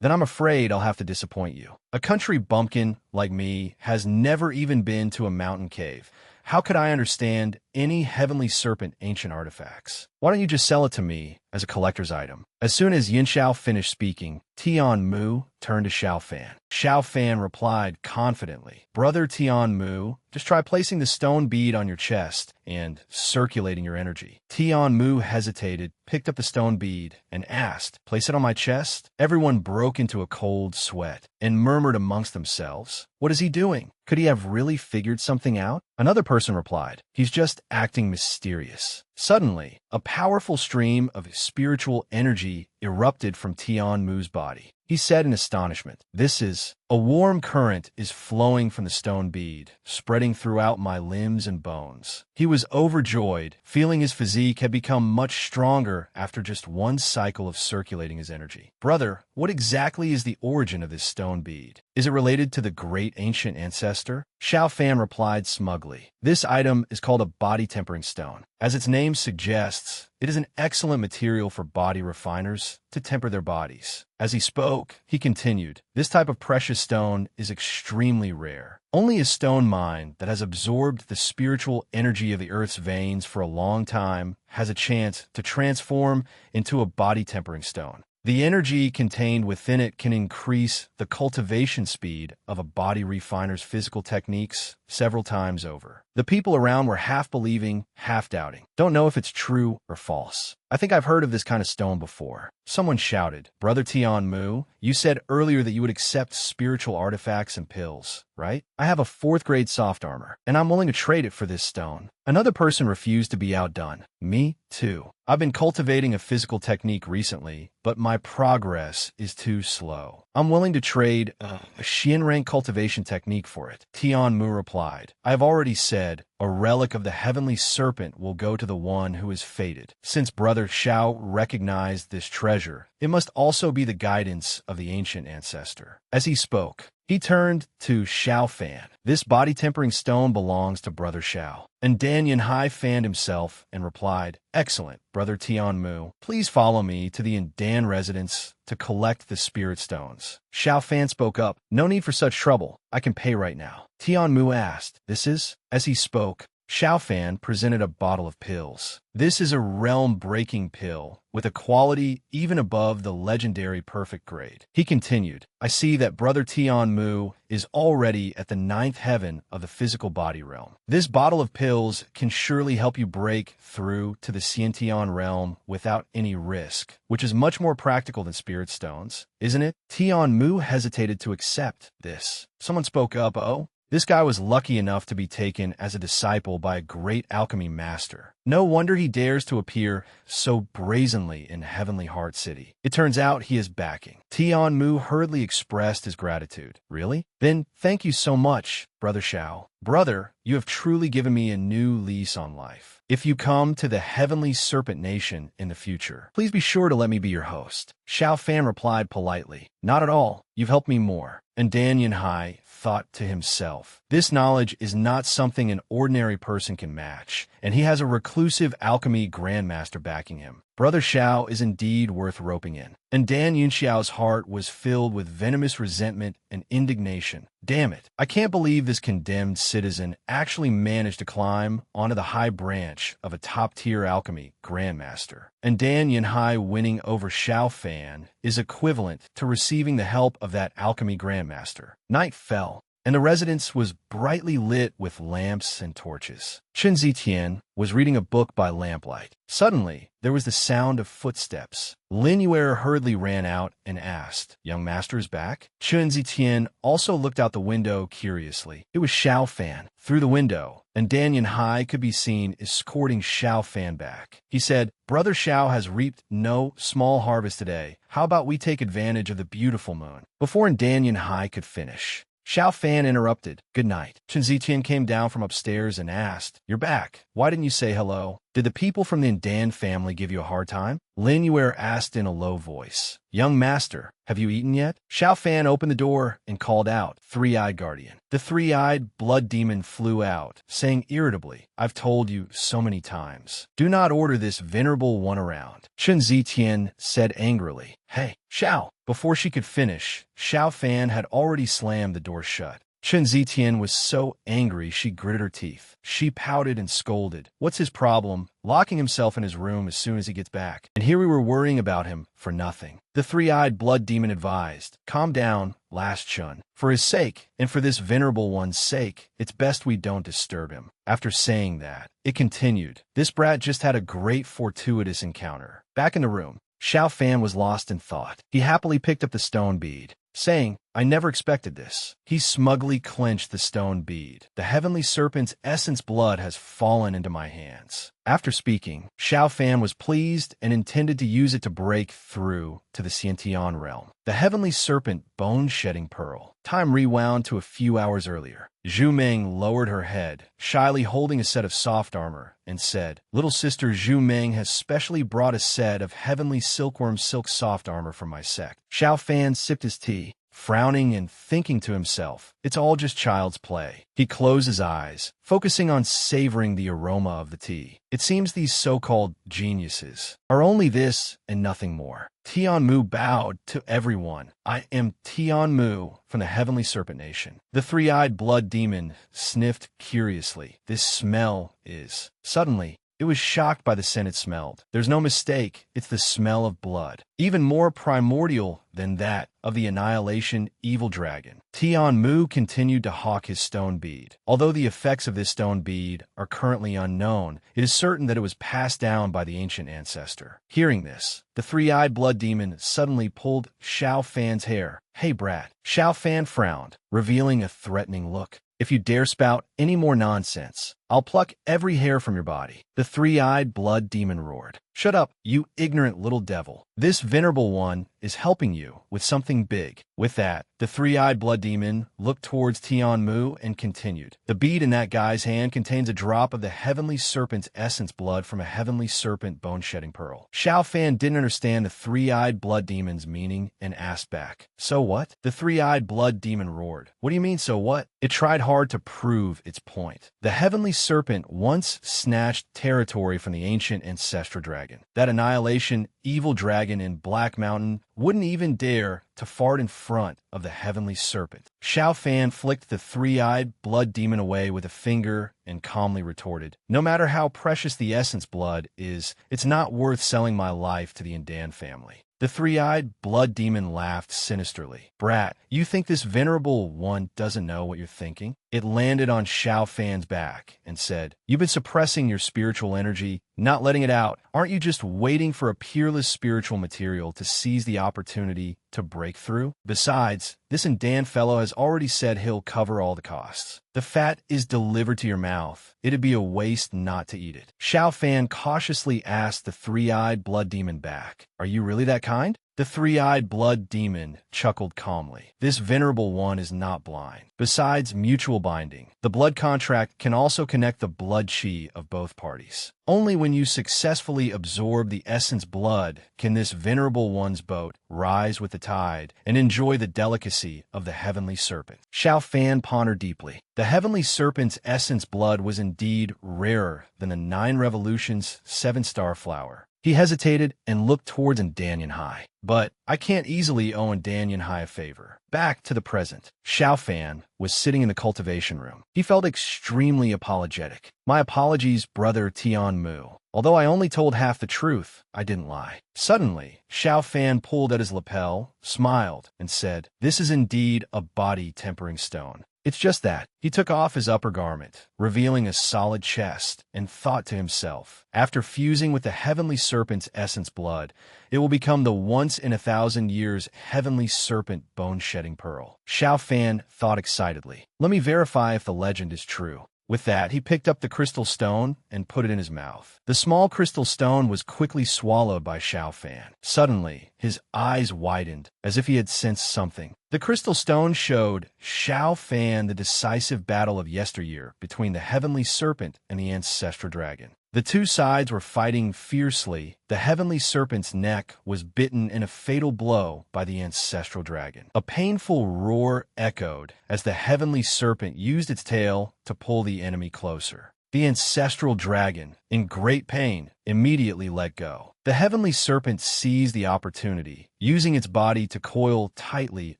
Then I'm afraid I'll have to disappoint you. A country bumpkin like me has never even been to a mountain cave. How could I understand any heavenly serpent ancient artifacts? Why don't you just sell it to me as a collector's item? As soon as Yin Xiao finished speaking, Tianmu turned to Xiao Fan. Xiao Fan replied confidently, Brother Tianmu, just try placing the stone bead on your chest and circulating your energy. Tianmu hesitated, picked up the stone bead, and asked, Place it on my chest? Everyone broke into a cold sweat and murmured amongst themselves, What is he doing? Could he have really figured something out? Another person replied, He's just acting mysterious. Suddenly, a powerful stream of spiritual energy erupted from Tianmu's body. He said in astonishment, This is a warm current is flowing from the stone bead, spreading throughout my limbs and bones. He was overjoyed, feeling his physique had become much stronger after just one cycle of circulating his energy. Brother, what exactly is the origin of this stone bead? Is it related to the great ancient ancestor? Xiao Fan replied smugly, This item is called a body tempering stone. As its name suggests, it is an excellent material for body refiners to temper their bodies. As he spoke, he continued, This type of precious stone is extremely rare. Only a stone mine that has absorbed the spiritual energy of the earth's veins for a long time has a chance to transform into a body tempering stone. The energy contained within it can increase the cultivation speed of a body refiner's physical techniques several times over. The people around were half believing, half doubting. Don't know if it's true or false. I think I've heard of this kind of stone before. Someone shouted, Brother Tianmu, you said earlier that you would accept spiritual artifacts and pills, right? I have a 4th grade soft armor, and I'm willing to trade it for this stone. Another person refused to be outdone. Me, too. I've been cultivating a physical technique recently, but my progress is too slow. I'm willing to trade a Xianrang cultivation technique for it. Tianmu replied, I have already said, a relic of the heavenly serpent will go to the one who is fated. Since Brother Xiao recognized this treasure, it must also be the guidance of the ancient ancestor. As he spoke, he turned to Xiao Fan. This body-tempering stone belongs to Brother Xiao. And Dan Yunhai fanned himself and replied, Excellent, Brother Tianmu. Please follow me to the Dan residence to collect the spirit stones. Xiao Fan spoke up, No need for such trouble. I can pay right now. Tianmu asked, This is? As he spoke, Xiao Fan presented a bottle of pills. This is a realm-breaking pill with a quality even above the legendary perfect grade. He continued, I see that Brother Tianmu is already at the 9th heaven of the physical body realm. This bottle of pills can surely help you break through to the Xiantian realm without any risk, which is much more practical than spirit stones, isn't it? Tianmu hesitated to accept this. Someone spoke up, Oh, this guy was lucky enough to be taken as a disciple by a great alchemy master. No wonder he dares to appear so brazenly in Heavenly Heart City. It turns out he is backing. Tianmu hurriedly expressed his gratitude. Really? Then thank you so much, Brother Xiao. Brother, you have truly given me a new lease on life. If you come to the Heavenly Serpent Nation in the future, please be sure to let me be your host. Xiao Fan replied politely, Not at all. You've helped me more. And Dan Yunhai thought to himself, This knowledge is not something an ordinary person can match, and he has a reclusive alchemy grandmaster backing him. Brother Xiao is indeed worth roping in. And Dan Yunxiao's heart was filled with venomous resentment and indignation. Damn it, I can't believe this condemned citizen actually managed to climb onto the high branch of a top-tier alchemy grandmaster. And Dan Yunhai winning over Xiao Fan is equivalent to receiving the help of that alchemy grandmaster. Night fell. and the residence was brightly lit with lamps and torches. Chen Zitian was reading a book by lamplight. Suddenly, there was the sound of footsteps. Lin Yuer hurriedly ran out and asked, "Young master is back?" Chen Zitian also looked out the window curiously. It was Xiao Fan. Through the window, and Danyan Hai could be seen escorting Xiao Fan back. He said, "Brother Xiao has reaped no small harvest today. How about we take advantage of the beautiful moon?" Before Danyan Hai could finish, Xiao Fan interrupted. "Good night." Chen Zitian came down from upstairs and asked, "You're back. Why didn't you say hello? Did the people from the Dan family give you a hard time?" Lin Yuer asked in a low voice. "Young master, have you eaten yet?" Xiao Fan opened the door and called out, "Three-eyed guardian." The three-eyed blood demon flew out, saying irritably, "I've told you so many times. Do not order this venerable one around." Chen Zitian said angrily, "Hey, Xiao." Before she could finish, Xiao Fan had already slammed the door shut. Chen Zitian was so angry she gritted her teeth. She pouted and scolded. "What's his problem? Locking himself in his room as soon as he gets back. And here we were worrying about him for nothing." The three-eyed blood demon advised, "Calm down, last Chun. For his sake, and for this venerable one's sake, it's best we don't disturb him." After saying that, it continued, "This brat just had a great fortuitous encounter." Back in the room, Xiao Fan was lost in thought. He happily picked up the stone bead, saying, "I never expected this." He smugly clenched the stone bead. "The heavenly serpent's essence blood has fallen into my hands." After speaking, Xiao Fan was pleased and intended to use it to break through to the Xiantian realm. The heavenly serpent bone-shedding pearl. Time rewound to a few hours earlier. Zhu Meng lowered her head, shyly holding a set of soft armor, and said, "Little sister Zhu Meng has specially brought a set of heavenly silkworm silk soft armor from my sect." Xiao Fan sipped his tea, frowning and thinking to himself, "It's all just child's play." He closed his eyes, focusing on savoring the aroma of the tea. It seems these so-called geniuses are only this and nothing more. Tianmu bowed to everyone. "I am Tianmu from the Heavenly Serpent Nation." The three-eyed blood demon sniffed curiously. "This smell is..." Suddenly, it was shocked by the scent it smelled. There's no mistake, it's the smell of blood. Even more primordial than that of the annihilation evil dragon. Tianmu continued to hawk his stone bead. Although the effects of this stone bead are currently unknown, it is certain that it was passed down by the ancient ancestor. Hearing this, the three-eyed blood demon suddenly pulled Xiao Fan's hair. "Hey, brat." Xiao Fan frowned, revealing a threatening look. "If you dare spout any more nonsense, I'll pluck every hair from your body." The three-eyed blood demon roared. "Shut up, you ignorant little devil. This venerable one is helping you with something big." With that, the three-eyed blood demon looked towards Tianmu and continued, "The bead in that guy's hand contains a drop of the heavenly serpent's essence blood from a heavenly serpent bone-shedding pearl." Xiao Fan didn't understand the three-eyed blood demon's meaning and asked back, "So what?" The three-eyed blood demon roared. "What do you mean, so what?" It tried hard to prove its point. The heavenly serpent once snatched territory from the ancient ancestral dragon. That annihilation evil dragon in Black Mountain wouldn't even dare to fart in front of the heavenly serpent. Xiao Fan flicked the three-eyed blood demon away with a finger and calmly retorted, "No matter how precious the essence blood is, it's not worth selling my life to the Indan family." The three-eyed blood demon laughed sinisterly. "Brat, you think this venerable one doesn't know what you're thinking?" It landed on Xiao Fan's back and said, "You've been suppressing your spiritual energy, not letting it out. Aren't you just waiting for a peerless spiritual material to seize the opportunity to break through? Besides, this Indan fellow has already said he'll cover all the costs. The fat is delivered to your mouth. It'd be a waste not to eat it." Xiao Fan cautiously asked the three-eyed blood demon back, "Are you really that kind?" The three-eyed blood demon chuckled calmly. "This venerable one is not blind. Besides mutual binding, the blood contract can also connect the blood chi of both parties. Only when you successfully absorb the essence blood can this venerable one's boat rise with the tide and enjoy the delicacy of the heavenly serpent." Xiao Fan pondered deeply. The heavenly serpent's essence blood was indeed rarer than the 9 revolutions 7-star flower. He hesitated and looked towards Danyan Hai. "But I can't easily owe Danyan Hai a favor." Back to the present. Xiao Fan was sitting in the cultivation room. He felt extremely apologetic. "My apologies, brother Tianmu. Although I only told half the truth, I didn't lie." Suddenly, Xiao Fan pulled at his lapel, smiled, and said, "This is indeed a body-tempering stone. It's just that. He took off his upper garment, revealing a solid chest, and thought to himself, after fusing with the heavenly serpent's essence blood, it will become the once-in-a-thousand-years heavenly serpent bone-shedding pearl. Xiao Fan thought excitedly. Let me verify if the legend is true. With that, he picked up the crystal stone and put it in his mouth. The small crystal stone was quickly swallowed by Xiao Fan. Suddenly, his eyes widened, as if he had sensed something. The crystal stone showed Xiao Fan the decisive battle of yesteryear between the heavenly serpent and the ancestral dragon. The two sides were fighting fiercely. The heavenly serpent's neck was bitten in a fatal blow by the ancestral dragon. A painful roar echoed as the heavenly serpent used its tail to pull the enemy closer. The ancestral dragon, in great pain, immediately let go. The heavenly serpent seized the opportunity, using its body to coil tightly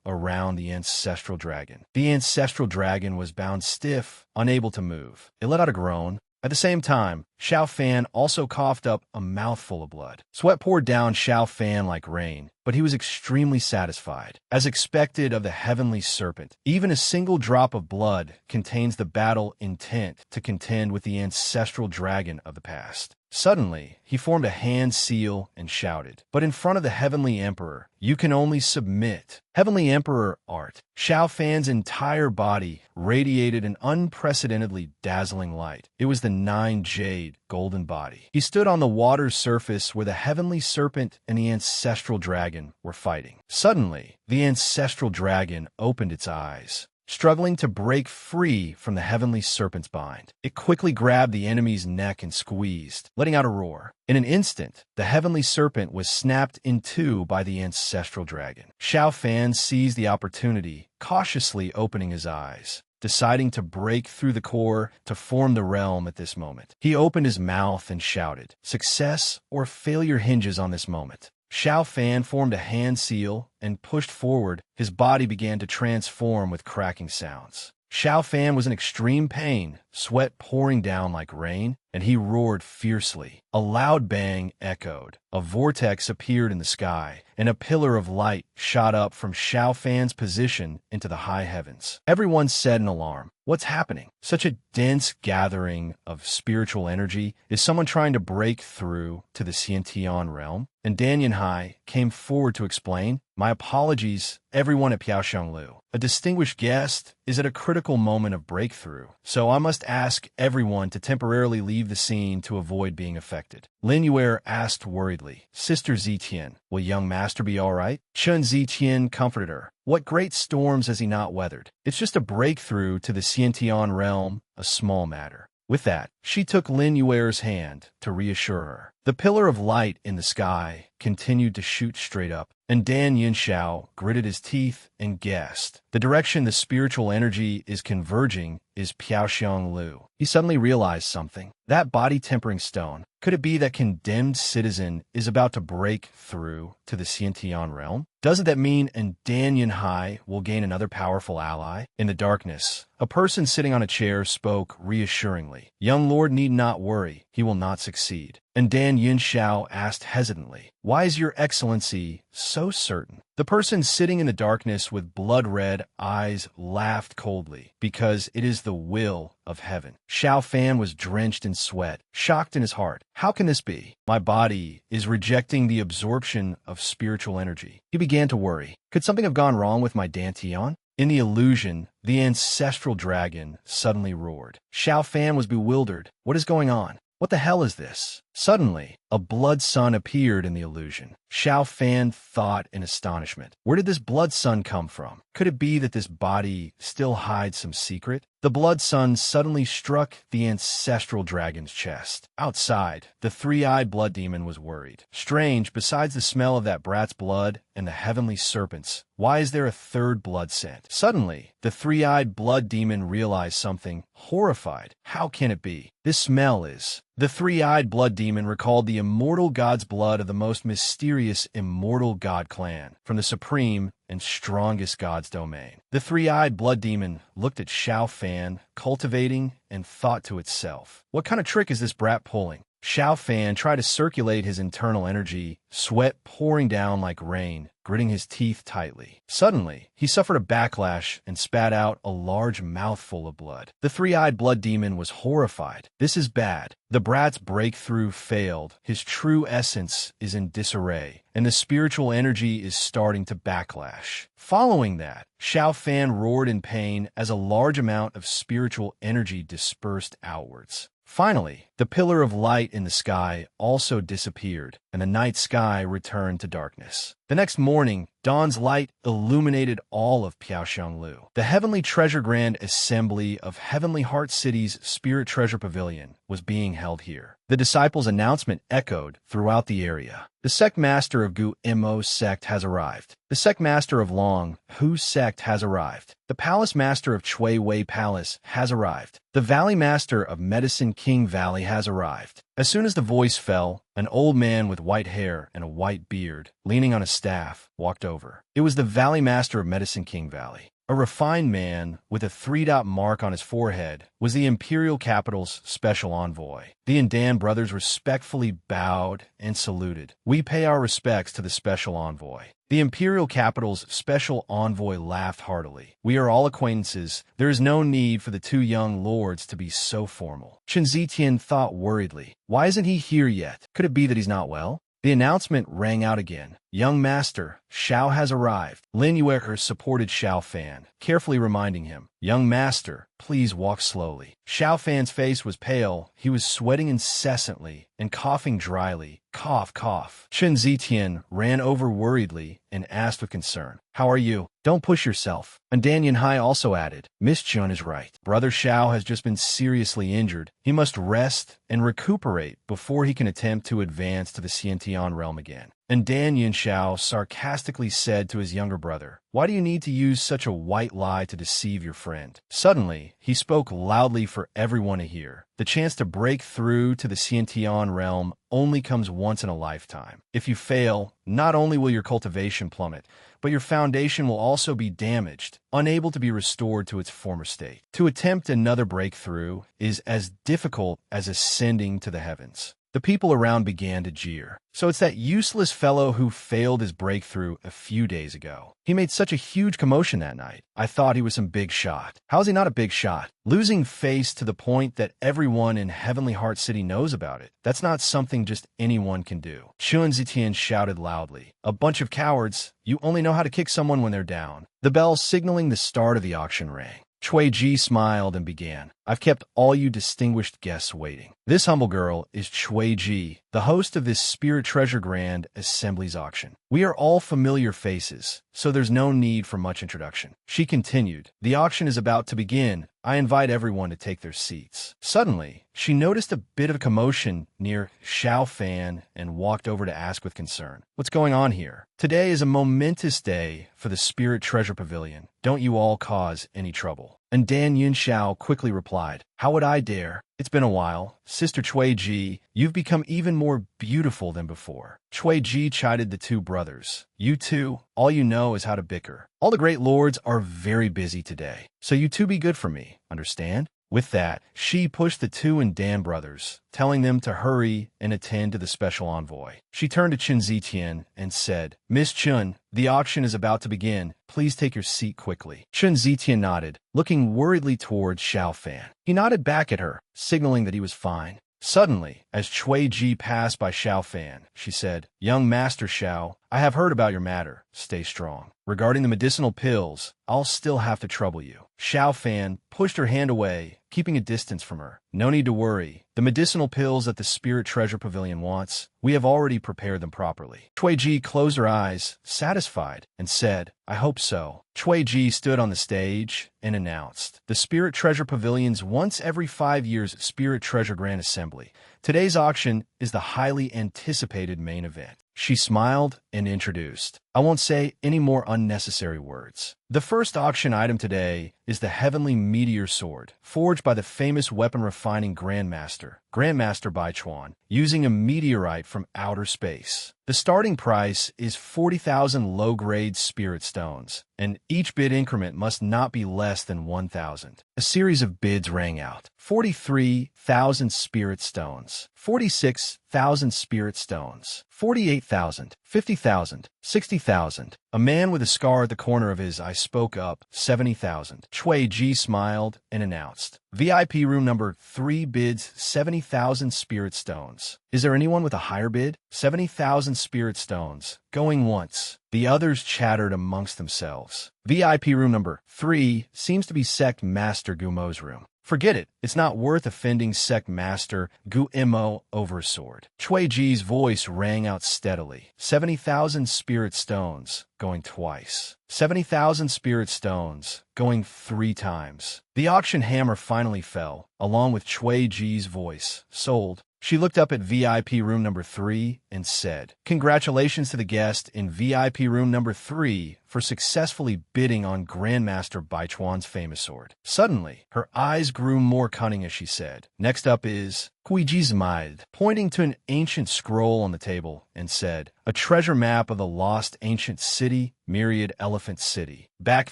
around the ancestral dragon. The ancestral dragon was bound stiff, unable to move. It let out a groan. At the same time, Xiao Fan also coughed up a mouthful of blood. Sweat poured down Xiao Fan like rain, but he was extremely satisfied. As expected of the heavenly serpent, even a single drop of blood contains the battle intent to contend with the ancestral dragon of the past. Suddenly, he formed a hand seal and shouted, "But in front of the Heavenly Emperor, you can only submit." Heavenly Emperor art. Xiao Fan's entire body radiated an unprecedentedly dazzling light. It was the nine-jade golden body. He stood on the water's surface where the heavenly serpent and the ancestral dragon were fighting. Suddenly, the ancestral dragon opened its eyes, struggling to break free from the heavenly serpent's bind. It quickly grabbed the enemy's neck and squeezed, letting out a roar. In an instant, the heavenly serpent was snapped in two by the ancestral dragon. Xiao Fan seized the opportunity, cautiously opening his eyes, deciding to break through the core to form the realm at this moment. He opened his mouth and shouted. Success or failure hinges on this moment. Xiao Fan formed a hand seal and pushed forward. His body began to transform with cracking sounds. Xiao Fan was in extreme pain, sweat pouring down like rain, and he roared fiercely. A loud bang echoed. A vortex appeared in the sky, and a pillar of light shot up from Xiao Fan's position into the high heavens. Everyone said in alarm, "What's happening?" Such a dense gathering of spiritual energy. Is someone trying to break through to the Xiantian realm? And Dan Yanhai came forward to explain, "My apologies, everyone at Piaoxianglu. A distinguished guest is at a critical moment of breakthrough, so I must ask everyone to temporarily leave the scene to avoid being affected." Lin Yuer asked worriedly, "Sister Zitian, will young master be all right?" Chun Zitian comforted her. "What great storms has he not weathered? It's just a breakthrough to the Xiantian realm, a small matter." With that, she took Lin Yuer's hand to reassure her. The pillar of light in the sky continued to shoot straight up, and Dan Yinshao gritted his teeth and guessed. The direction the spiritual energy is converging is Piaoxianglu. He suddenly realized something. That body-tempering stone, could it be that condemned citizen is about to break through to the Xiantian realm? Doesn't that mean Dan Yanhai will gain another powerful ally? In the darkness, a person sitting on a chair spoke reassuringly. "Young lord need not worry. He will not succeed." And Dan Yinshao asked hesitantly, "Why is your excellency so certain?" The person sitting in the darkness with blood-red eyes laughed coldly, "Because it is the will of heaven." Xiao Fan was drenched in sweat, shocked in his heart. "How can this be? My body is rejecting the absorption of spiritual energy." He began to worry. Could something have gone wrong with my Dantian? In the illusion, the ancestral dragon suddenly roared. Xiao Fan was bewildered. What is going on? What the hell is this? Suddenly, a blood sun appeared in the illusion. Xiao Fan thought in astonishment. Where did this blood sun come from? Could it be that this body still hides some secret? The blood sun suddenly struck the ancestral dragon's chest. Outside, the three-eyed blood demon was worried. Strange, besides the smell of that brat's blood and the heavenly serpents, why is there a third blood scent? Suddenly, the three-eyed blood demon realized something, horrified. How can it be? This smell is... The three-eyed blood demon recalled the immortal god's blood of the most mysterious immortal god clan from the supreme and strongest god's domain. The three-eyed blood demon looked at Xiao Fan, cultivating, and thought to itself, "What kind of trick is this brat pulling?" Xiao Fan tried to circulate his internal energy, sweat pouring down like rain, gritting his teeth tightly. Suddenly, he suffered a backlash and spat out a large mouthful of blood. The three-eyed blood demon was horrified. This is bad. The brat's breakthrough failed. His true essence is in disarray, and the spiritual energy is starting to backlash. Following that, Xiao Fan roared in pain as a large amount of spiritual energy dispersed outwards. Finally, the pillar of light in the sky also disappeared, and the night sky returned to darkness. The next morning, dawn's light illuminated all of Piaoxianglu. The Heavenly Treasure Grand Assembly of Heavenly Heart City's Spirit Treasure Pavilion was being held here. The disciples' announcement echoed throughout the area. The sect master of Gu Imo sect has arrived. The sect master of Long Hu sect has arrived. The palace master of Chui Wei Palace has arrived. The valley master of Medicine King Valley has arrived. As soon as the voice fell, an old man with white hair and a white beard, leaning on a staff, walked over. It was the valley master of Medicine King Valley. A refined man with a three-dot mark on his forehead was the imperial capital's special envoy. The Indan brothers respectfully bowed and saluted. We pay our respects to the special envoy. The imperial capital's special envoy laughed heartily. We are all acquaintances. There is no need for the two young lords to be so formal. Chen Zitian thought worriedly. Why isn't he here yet? Could it be that he's not well? The announcement rang out again. Young master, Xiao has arrived. Lin Yueker supported Xiao Fan, carefully reminding him, Young master, please walk slowly. Xiao Fan's face was pale. He was sweating incessantly and coughing dryly. Cough, cough. Chen Zitian ran over worriedly and asked with concern, How are you? Don't push yourself. And Dan Yanhai also added, Miss Chun is right. Brother Xiao has just been seriously injured. He must rest and recuperate before he can attempt to advance to the Xiantian realm again. And Dan Yinshao sarcastically said to his younger brother, Why do you need to use such a white lie to deceive your friend? Suddenly, he spoke loudly for everyone to hear. The chance to break through to the Xiantian realm only comes once in a lifetime. If you fail, not only will your cultivation plummet, but your foundation will also be damaged, unable to be restored to its former state. To attempt another breakthrough is as difficult as ascending to the heavens. The people around began to jeer. So it's that useless fellow who failed his breakthrough a few days ago. He made such a huge commotion that night. I thought he was some big shot. How is he not a big shot? Losing face to the point that everyone in Heavenly Heart City knows about it. That's not something just anyone can do. Chun Zitian shouted loudly. A bunch of cowards. You only know how to kick someone when they're down. The bell signaling the start of the auction rang. Chui Ji smiled and began. I've kept all you distinguished guests waiting. This humble girl is Chui Ji, the host of this Spirit Treasure Grand Assembly's auction. We are all familiar faces, so there's no need for much introduction. She continued, The auction is about to begin. I invite everyone to take their seats. Suddenly, she noticed a bit of commotion near Xiao Fan and walked over to ask with concern, What's going on here? Today is a momentous day for the Spirit Treasure Pavilion. Don't you all cause any trouble. And Dan Yunxiao quickly replied, How would I dare? It's been a while. Sister Chui Ji, you've become even more beautiful than before. Chui Ji chided the two brothers. You two, all you know is how to bicker. All the great lords are very busy today, so you two be good for me, understand? With that, she pushed the two and Dan brothers, telling them to hurry and attend to the special envoy. She turned to Chen Zitian and said, Miss Chun, the auction is about to begin. Please take your seat quickly. Chen Zitian nodded, looking worriedly towards Xiao Fan. He nodded back at her, signaling that he was fine. Suddenly, as Chui Ji passed by Xiao Fan, she said, Young Master Xiao, I have heard about your matter. Stay strong. Regarding the medicinal pills, I'll still have to trouble you. Xiao Fan pushed her hand away, keeping a distance from her. No need to worry. The medicinal pills that the Spirit Treasure Pavilion wants, we have already prepared them properly. Chui Ji closed her eyes, satisfied, and said, I hope so. Chui Ji stood on the stage and announced, The Spirit Treasure Pavilion's once every 5 years Spirit Treasure Grand Assembly. Today's auction is the highly anticipated main event. She smiled and introduced. I won't say any more unnecessary words. The first auction item today is the Heavenly Meteor Sword, forged by the famous weapon refining Grandmaster Bai Chuan, using a meteorite from outer space. The starting price is 40,000 low-grade spirit stones, and each bid increment must not be less than 1,000. A series of bids rang out. 43,000 spirit stones, 46,000 spirit stones, 48,000, 50,000. 60,000. A man with a scar at the corner of his eye spoke up. 70,000. Chui Ji smiled and announced, VIP room number 3 bids 70,000 spirit stones. Is there anyone with a higher bid? 70,000 spirit stones. Going once. The others chattered amongst themselves. VIP room number 3 seems to be Sect Master Gumo's room. Forget it. It's not worth offending Sect Master Gu Imo over a sword. Chui Ji's voice rang out steadily. 70,000 spirit stones, going twice. 70,000 spirit stones, going 3 times. The auction hammer finally fell, along with Chui Ji's voice. Sold. She looked up at VIP room number 3 and said, Congratulations to the guest in VIP room number 3 for successfully bidding on Grandmaster Baichuan's famous sword. Suddenly, her eyes grew more cunning as she said, Next up is Kuiji smiled, pointing to an ancient scroll on the table, and said, A treasure map of the lost ancient city, Myriad Elephant City. Back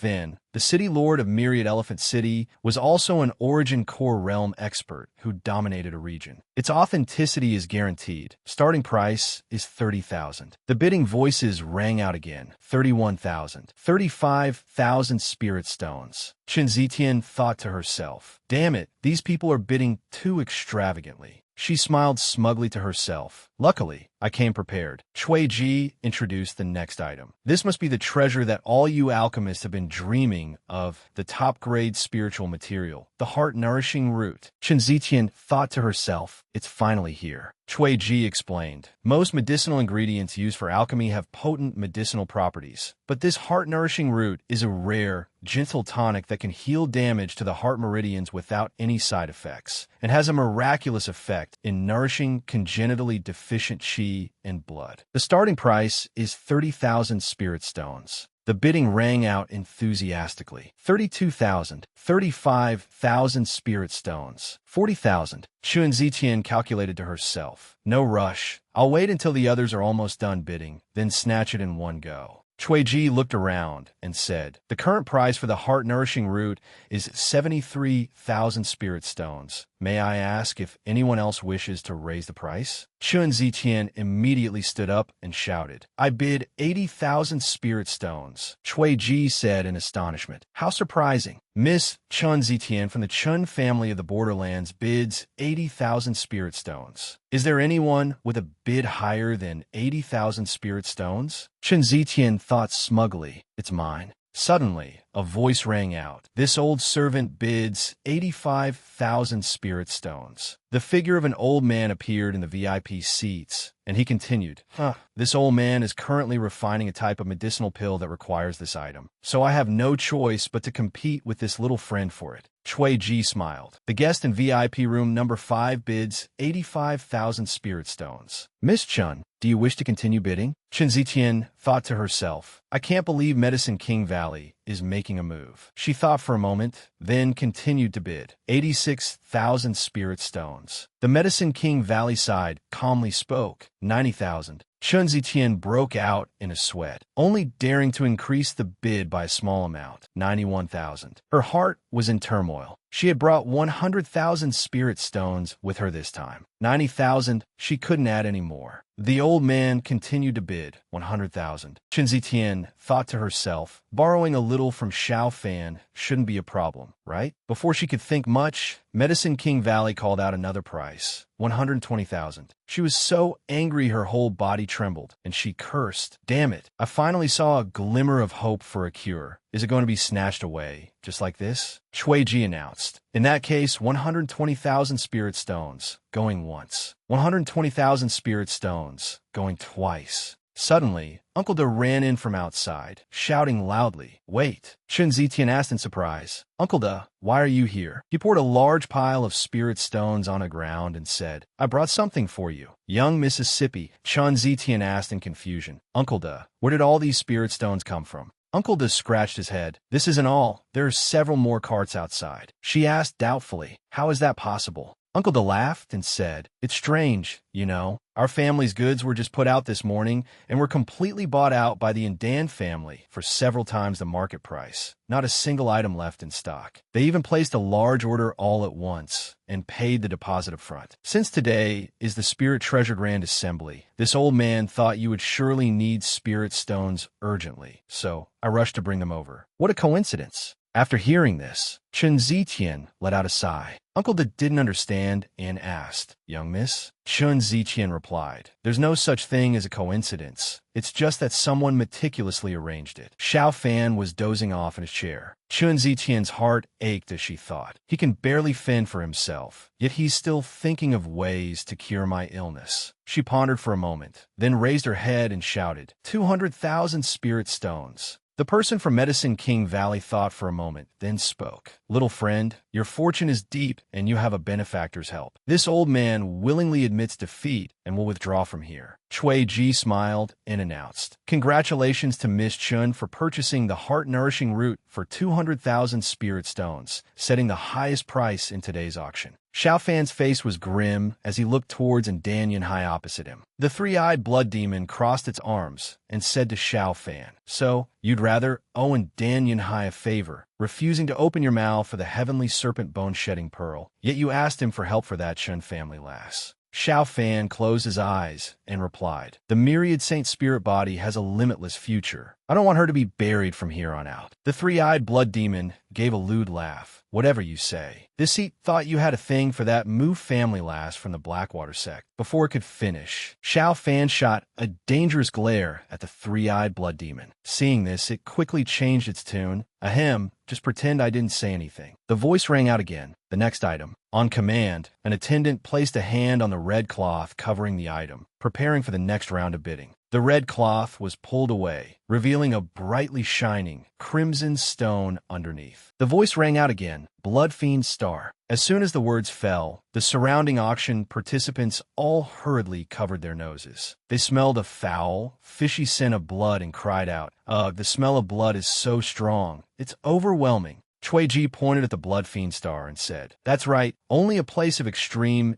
then, the city lord of Myriad Elephant City was also an Origin Core realm expert who dominated a region. Its authenticity is guaranteed. Starting price is 30,000. The bidding voices rang out again. 31,000. 35,000 spirit stones. Chen Zitian thought to herself, Damn it, these people are bidding too extravagantly. She smiled smugly to herself. Luckily, I came prepared. Chui Ji introduced the next item. This must be the treasure that all you alchemists have been dreaming of, the top-grade spiritual material, the heart-nourishing root. Chen Zitian thought to herself, It's finally here. Chui Ji explained, Most medicinal ingredients used for alchemy have potent medicinal properties, but this heart-nourishing root is a rare, gentle tonic that can heal damage to the heart meridians without any side effects, and has a miraculous effect in nourishing congenitally deficient qi and blood. The starting price is 30,000 spirit stones. The bidding rang out enthusiastically. 32,000, 35,000 spirit stones, 40,000. Chuan Zitian calculated to herself. No rush. I'll wait until the others are almost done bidding, then snatch it in one go. Chui Ji looked around and said, The current price for the heart-nourishing root is 73,000 spirit stones. May I ask if anyone else wishes to raise the price? Chuan Zitian immediately stood up and shouted, I bid 80,000 spirit stones. Chui Ji said in astonishment, How surprising. Miss Chun Zitian from the Chun family of the Borderlands bids 80,000 spirit stones. Is there anyone with a bid higher than 80,000 spirit stones? Chun Zitian thought smugly, It's mine. Suddenly, a voice rang out. This old servant bids 85,000 spirit stones. The figure of an old man appeared in the VIP seats, and he continued, This old man is currently refining a type of medicinal pill that requires this item, so I have no choice but to compete with this little friend for it. Chui Ji smiled. The guest in VIP room number 5 bids 85,000 spirit stones. Miss Chun, do you wish to continue bidding? Chen Zitian thought to herself, I can't believe Medicine King Valley is making a move. She thought for a moment, then continued to bid 86,000 spirit stones. The Medicine King Valley side calmly spoke, 90,000. Chun Zitian broke out in a sweat, only daring to increase the bid by a small amount, 91,000. Her heart was in turmoil. She had brought 100,000 spirit stones with her this time. 90,000, she couldn't add any more. The old man continued to bid 100,000. Chen Zitian thought to herself, borrowing a little from Xiao Fan shouldn't be a problem, right? Before she could think much, Medicine King Valley called out another price, 120,000. She was so angry her whole body trembled, and she cursed, Damn it, I finally saw a glimmer of hope for a cure. Is it going to be snatched away, just like this? Chui Ji announced. In that case, 120,000 spirit stones, going once. 120,000 spirit stones, going twice. Suddenly, Uncle Da ran in from outside, shouting loudly, Wait! Chun Zitian asked in surprise, Uncle Da, why are you here? He poured a large pile of spirit stones on the ground and said, I brought something for you. Young Mississippi, Chun Zitian asked in confusion, Uncle Da, where did all these spirit stones come from? Uncle Da scratched his head. This isn't all. There are several more carts outside. She asked doubtfully, How is that possible? Uncle De laughed and said, "It's strange, Our family's goods were just put out this morning and were completely bought out by the Indan family for several times the market price. Not a single item left in stock. They even placed a large order all at once and paid the deposit up front. Since today is the Spirit Treasured Rand Assembly, this old man thought you would surely need spirit stones urgently, so I rushed to bring them over." What a coincidence. After hearing this, Chen Zitian let out a sigh. Uncle De didn't understand and asked, "Young miss?" Chen Zitian replied, "There's no such thing as a coincidence. It's just that someone meticulously arranged it." Xiao Fan was dozing off in his chair. Chen Zitian's heart ached as she thought. He can barely fend for himself, yet he's still thinking of ways to cure my illness. She pondered for a moment, then raised her head and shouted, 200,000 spirit stones. The person from Medicine King Valley thought for a moment, then spoke. "Little friend, your fortune is deep and you have a benefactor's help. This old man willingly admits defeat and will withdraw from here." Chui Ji smiled and announced, "Congratulations to Miss Chun for purchasing the heart-nourishing root for 200,000 spirit stones, setting the highest price in today's auction." Xiao Fan's face was grim as he looked towards Danyan High opposite him. The three-eyed blood demon crossed its arms and said to Xiao Fan, "So, you'd rather owe Danyan High a favor, refusing to open your mouth for the heavenly serpent bone-shedding pearl, yet you asked him for help for that Chun family lass." Xiao Fan closed his eyes and replied, "The myriad saint spirit body has a limitless future. I don't want her to be buried from here on out." The three-eyed blood demon gave a lewd laugh. "Whatever you say. This seat thought you had a thing for that Mu family lass from the Blackwater sect." Before it could finish, Xiao Fan shot a dangerous glare at the three-eyed blood demon. Seeing this, it quickly changed its tune. "Ahem, just pretend I didn't say anything." The voice rang out again. The next item. On command, an attendant placed a hand on the red cloth covering the item, preparing for the next round of bidding. The red cloth was pulled away, revealing a brightly shining crimson stone underneath. The voice rang out again, "Blood Fiend Star." As soon as the words fell, the surrounding auction participants all hurriedly covered their noses. They smelled a foul, fishy scent of blood and cried out, "Ugh, the smell of blood is so strong. It's overwhelming." Chui Ji pointed at the Blood Fiend Star and said, "That's right, only a place of extreme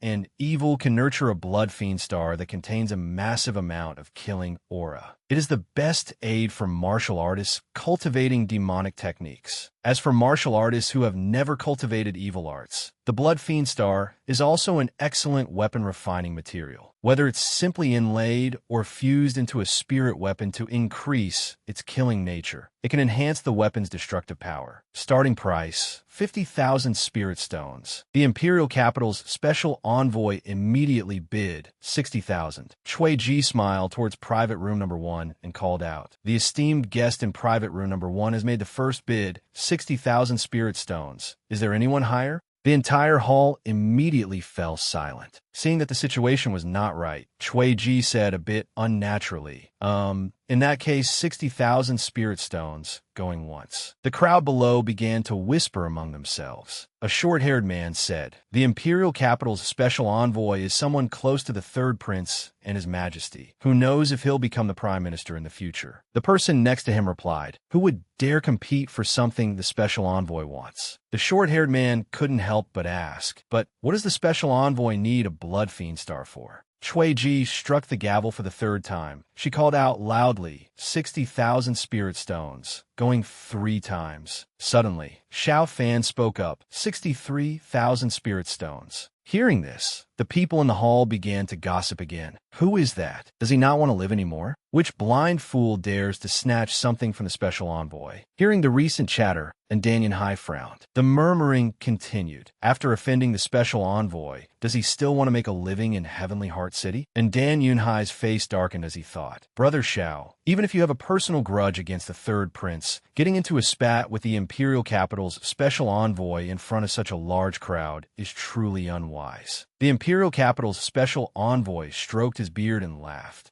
and evil can nurture a Blood Fiend Star that contains a massive amount of killing aura. It is the best aid for martial artists cultivating demonic techniques. As for martial artists who have never cultivated evil arts, the Blood Fiend Star is also an excellent weapon refining material, whether it's simply inlaid or fused into a spirit weapon to increase its killing nature. It can enhance the weapon's destructive power. Starting price, 50,000 spirit stones. The Imperial Capital's special envoy immediately bid 60,000. Chui Ji smiled towards private room number 1 and called out, "The esteemed guest in private room number 1 has made the first bid, 60,000 spirit stones. Is there anyone higher?" The entire hall immediately fell silent. Seeing that the situation was not right, Chui Ji said a bit unnaturally, in that case, 60,000 spirit stones, going once." The crowd below began to whisper among themselves. A short-haired man said, "The Imperial Capital's special envoy is someone close to the third prince and his majesty. Who knows if he'll become the prime minister in the future?" The person next to him replied, "Who would dare compete for something the special envoy wants?" The short-haired man couldn't help but ask, "But what does the special envoy need a Blood Fiend Star for?" Chui Ji struck the gavel for the third time. She called out loudly, 60,000 spirit stones, going 3 times. Suddenly, Xiao Fan spoke up, 63,000 spirit stones. Hearing this, the people in the hall began to gossip again. Who is that? Does he not want to live anymore? Which blind fool dares to snatch something from the special envoy? Hearing the recent chatter, Danyan High frowned. The murmuring continued. After offending the special envoy, does he still want to make a living in Heavenly Heart City? And Danyan High's face darkened as he thought, "Brother Xiao, even if you have a personal grudge against the third prince, getting into a spat with the Imperial Capital's special envoy in front of such a large crowd is truly unwise." The Imperial Capital's special envoy stroked his beard and laughed.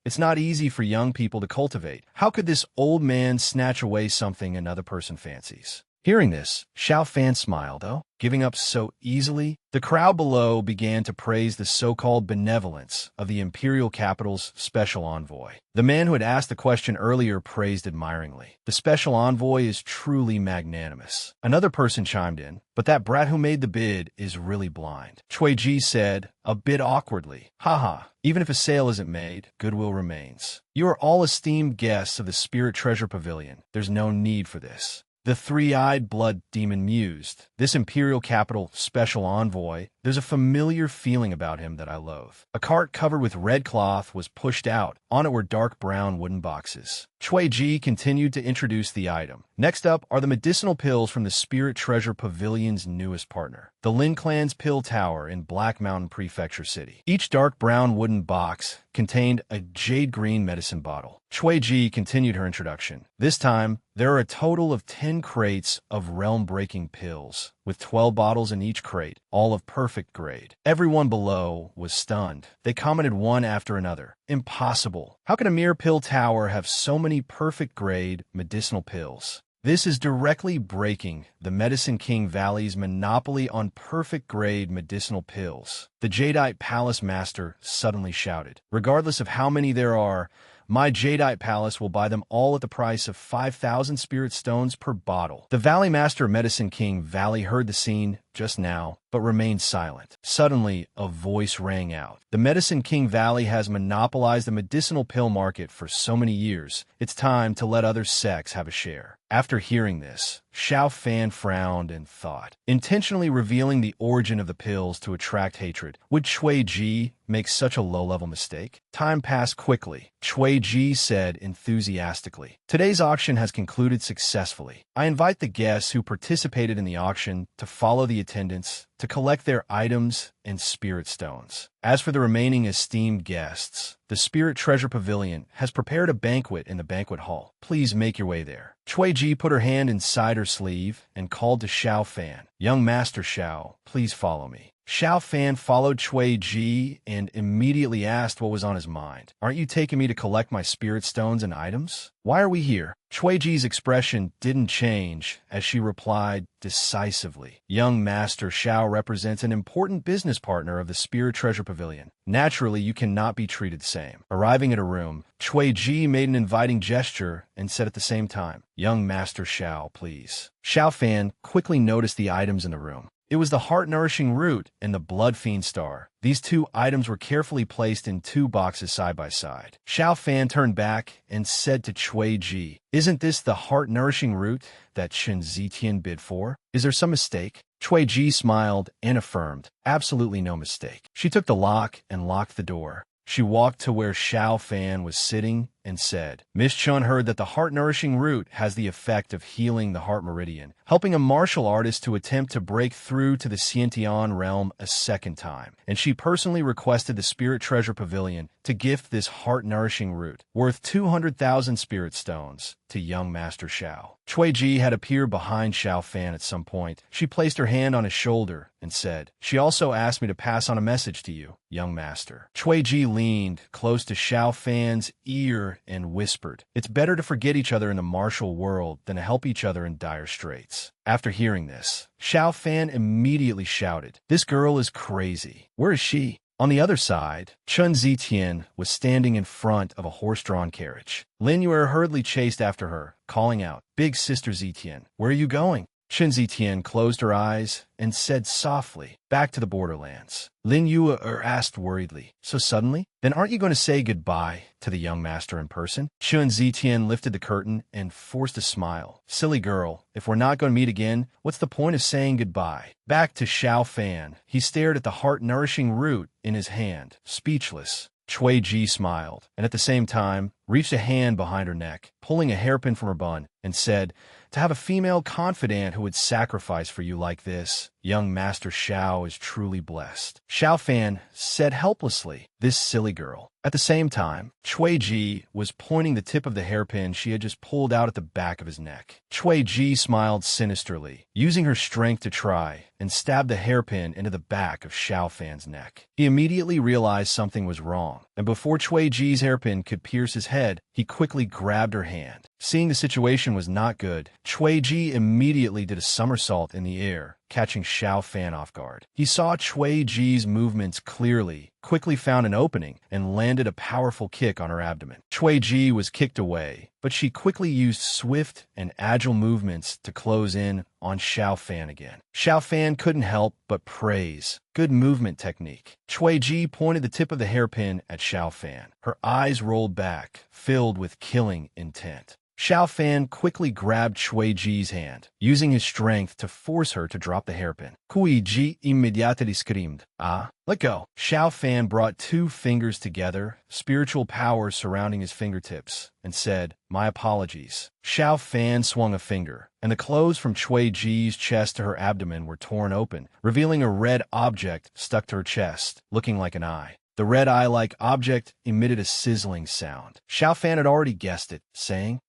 It's not easy for young people to cultivate. How could this old man snatch away something another person fancies? Hearing this, Xiao Fan smiled. Oh, giving up so easily? The crowd below began to praise the so-called benevolence of the imperial capital's special envoy. The man who had asked the question earlier praised admiringly. The special envoy is truly magnanimous. Another person chimed in, but that brat who made the bid is really blind. Cui Ji said, a bit awkwardly, haha, even if a sale isn't made, goodwill remains. You are all esteemed guests of the Spirit Treasure Pavilion. There's no need for this. The three-eyed blood demon mused. This imperial capital special envoy, there's a familiar feeling about him that I loathe. A cart covered with red cloth was pushed out. On it were dark brown wooden boxes. Cui Ji continued to introduce the item. Next up are the medicinal pills from the Spirit Treasure Pavilion's newest partner, the Lin Clan's Pill Tower in Black Mountain Prefecture City. Each dark brown wooden box contained a jade green medicine bottle. Cui Ji continued her introduction. This time, there are a total of 10 crates of realm-breaking pills, with 12 bottles in each crate, all of perfect grade. Everyone below was stunned. They commented one after another. Impossible. How can a mere pill tower have so many perfect grade medicinal pills? This is directly breaking the Medicine King Valley's monopoly on perfect-grade medicinal pills. The Jadeite Palace Master suddenly shouted, regardless of how many there are, my Jadeite Palace will buy them all at the price of 5,000 spirit stones per bottle. The Valley Master of Medicine King Valley heard the scene just now, but remained silent. Suddenly, a voice rang out. The Medicine King Valley has monopolized the medicinal pill market for so many years. It's time to let other sects have a share. After hearing this, Xiao Fan frowned and thought, intentionally revealing the origin of the pills to attract hatred. Would Cui Ji make such a low-level mistake? Time passed quickly. Cui Ji said enthusiastically, today's auction has concluded successfully. I invite the guests who participated in the auction to follow the attendants to collect their items and spirit stones. As for the remaining esteemed guests, the Spirit Treasure Pavilion has prepared a banquet in the banquet hall. Please make your way there. Cui Ji put her hand inside her sleeve and called to Xiao Fan. Young Master Xiao, please follow me. Xiao Fan followed Cui Ji and immediately asked what was on his mind. Aren't you taking me to collect my spirit stones and items? Why are we here? Cui Ji's expression didn't change as she replied decisively. Young Master Xiao represents an important business partner of the Spirit Treasure Pavilion. Naturally, you cannot be treated the same. Arriving at a room, Cui Ji made an inviting gesture and said at the same time, Young Master Xiao, please. Xiao Fan quickly noticed the items in the room. It was the heart-nourishing root and the blood fiend star. These two items were carefully placed in 2 boxes side by side. Xiao Fan turned back and said to Cui Ji, isn't this the heart-nourishing root that Chen Zitian bid for? Is there some mistake? Cui Ji smiled and affirmed, absolutely no mistake. She took the lock and locked the door. She walked to where Xiao Fan was sitting and said, Miss Chun heard that the heart-nourishing root has the effect of healing the heart meridian, helping a martial artist to attempt to break through to the Xiantian realm a second time, and she personally requested the Spirit Treasure Pavilion to gift this heart-nourishing root, worth 200,000 spirit stones, to young Master Xiao. Cui Ji had appeared behind Xiao Fan at some point. She placed her hand on his shoulder and said, she also asked me to pass on a message to you, young master. Cui Ji leaned close to Xiao Fan's ear and whispered, it's better to forget each other in the martial world than to help each other in dire straits. After hearing this, Xiao Fan immediately shouted, this girl is crazy. Where is she? On the other side, Chen Zitian was standing in front of a horse-drawn carriage. Lin Yue hurriedly chased after her, calling out, Big Sister Zitian, where are you going? Chen Zitian closed her eyes and said softly, back to the borderlands. Lin Yue asked worriedly, so suddenly? Then aren't you going to say goodbye to the young master in person? Chen Zitian lifted the curtain and forced a smile. Silly girl, if we're not going to meet again, what's the point of saying goodbye? Back to Xiao Fan. He stared at the heart-nourishing root in his hand, speechless. Cui Ji smiled, and at the same time, reached a hand behind her neck, pulling a hairpin from her bun, and said, to have a female confidant who would sacrifice for you like this, young Master Xiao is truly blessed. Xiao Fan said helplessly, this silly girl. At the same time, Cui Ji was pointing the tip of the hairpin she had just pulled out at the back of his neck. Cui Ji smiled sinisterly, using her strength to try and stabbed the hairpin into the back of Xiao Fan's neck. He immediately realized something was wrong, and before Cui Ji's hairpin could pierce his head, he quickly grabbed her hand. Seeing the situation was not good, Cui Ji immediately did a somersault in the air, catching Xiao Fan off guard. He saw Cui Ji's movements clearly, quickly found an opening, and landed a powerful kick on her abdomen. Cui Ji was kicked away, but she quickly used swift and agile movements to close in on Xiao Fan again. Xiao Fan couldn't help but praise. Good movement technique. Cui Ji pointed the tip of the hairpin at Xiao Fan. Her eyes rolled back, filled with killing intent. Xiao Fan quickly grabbed Cui Ji's hand, using his strength to force her to drop the hairpin. Cui Ji immediately screamed, "Ah, let go." Xiao Fan brought two fingers together, spiritual power surrounding his fingertips, and said, "My apologies." Xiao Fan swung a finger, and the clothes from Cui Ji's chest to her abdomen were torn open, revealing a red object stuck to her chest, looking like an eye. The red eye-like object emitted a sizzling sound. Xiao Fan had already guessed it, saying,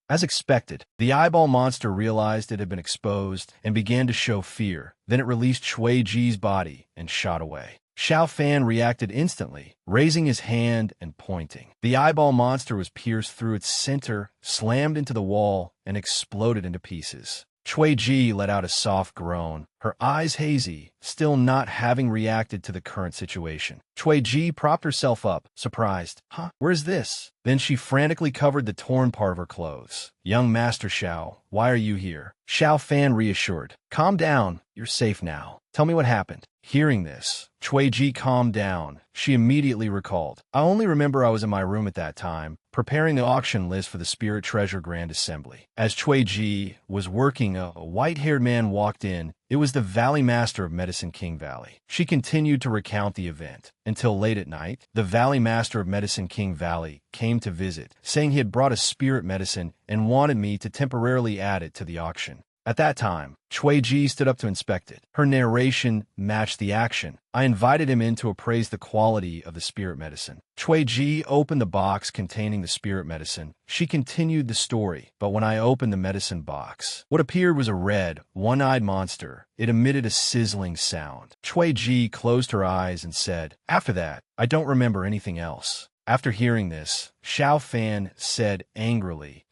As expected, the eyeball monster realized it had been exposed and began to show fear. Then it released Cui Ji's body and shot away. Xiao Fan reacted instantly, raising his hand and pointing. The eyeball monster was pierced through its center, slammed into the wall, and exploded into pieces. Cui Ji let out a soft groan, her eyes hazy, still not having reacted to the current situation. Cui Ji propped herself up, surprised. Where's this? Then she frantically covered the torn part of her clothes. "Young Master Xiao, why are you here?" Xiao Fan reassured. "Calm down, you're safe now. Tell me what happened." Hearing this, Cui Ji calmed down. She immediately recalled, "I only remember I was in my room at that time, preparing the auction list for the Spirit Treasure Grand Assembly. As Cui Ji was working, a white-haired man walked in. It was the Valley Master of Medicine King Valley." She continued to recount the event. Until late at night, the Valley Master of Medicine King Valley came to visit, saying he had brought a spirit medicine and wanted me to temporarily add it to the auction. At that time, Cui Ji stood up to inspect it. Her narration matched the action. I invited him in to appraise the quality of the spirit medicine. Cui Ji opened the box containing the spirit medicine. She continued the story, but when I opened the medicine box, what appeared was a red, one-eyed monster. It emitted a sizzling sound. Cui Ji closed her eyes and said, "After that, I don't remember anything else." After hearing this, Xiao Fan said angrily,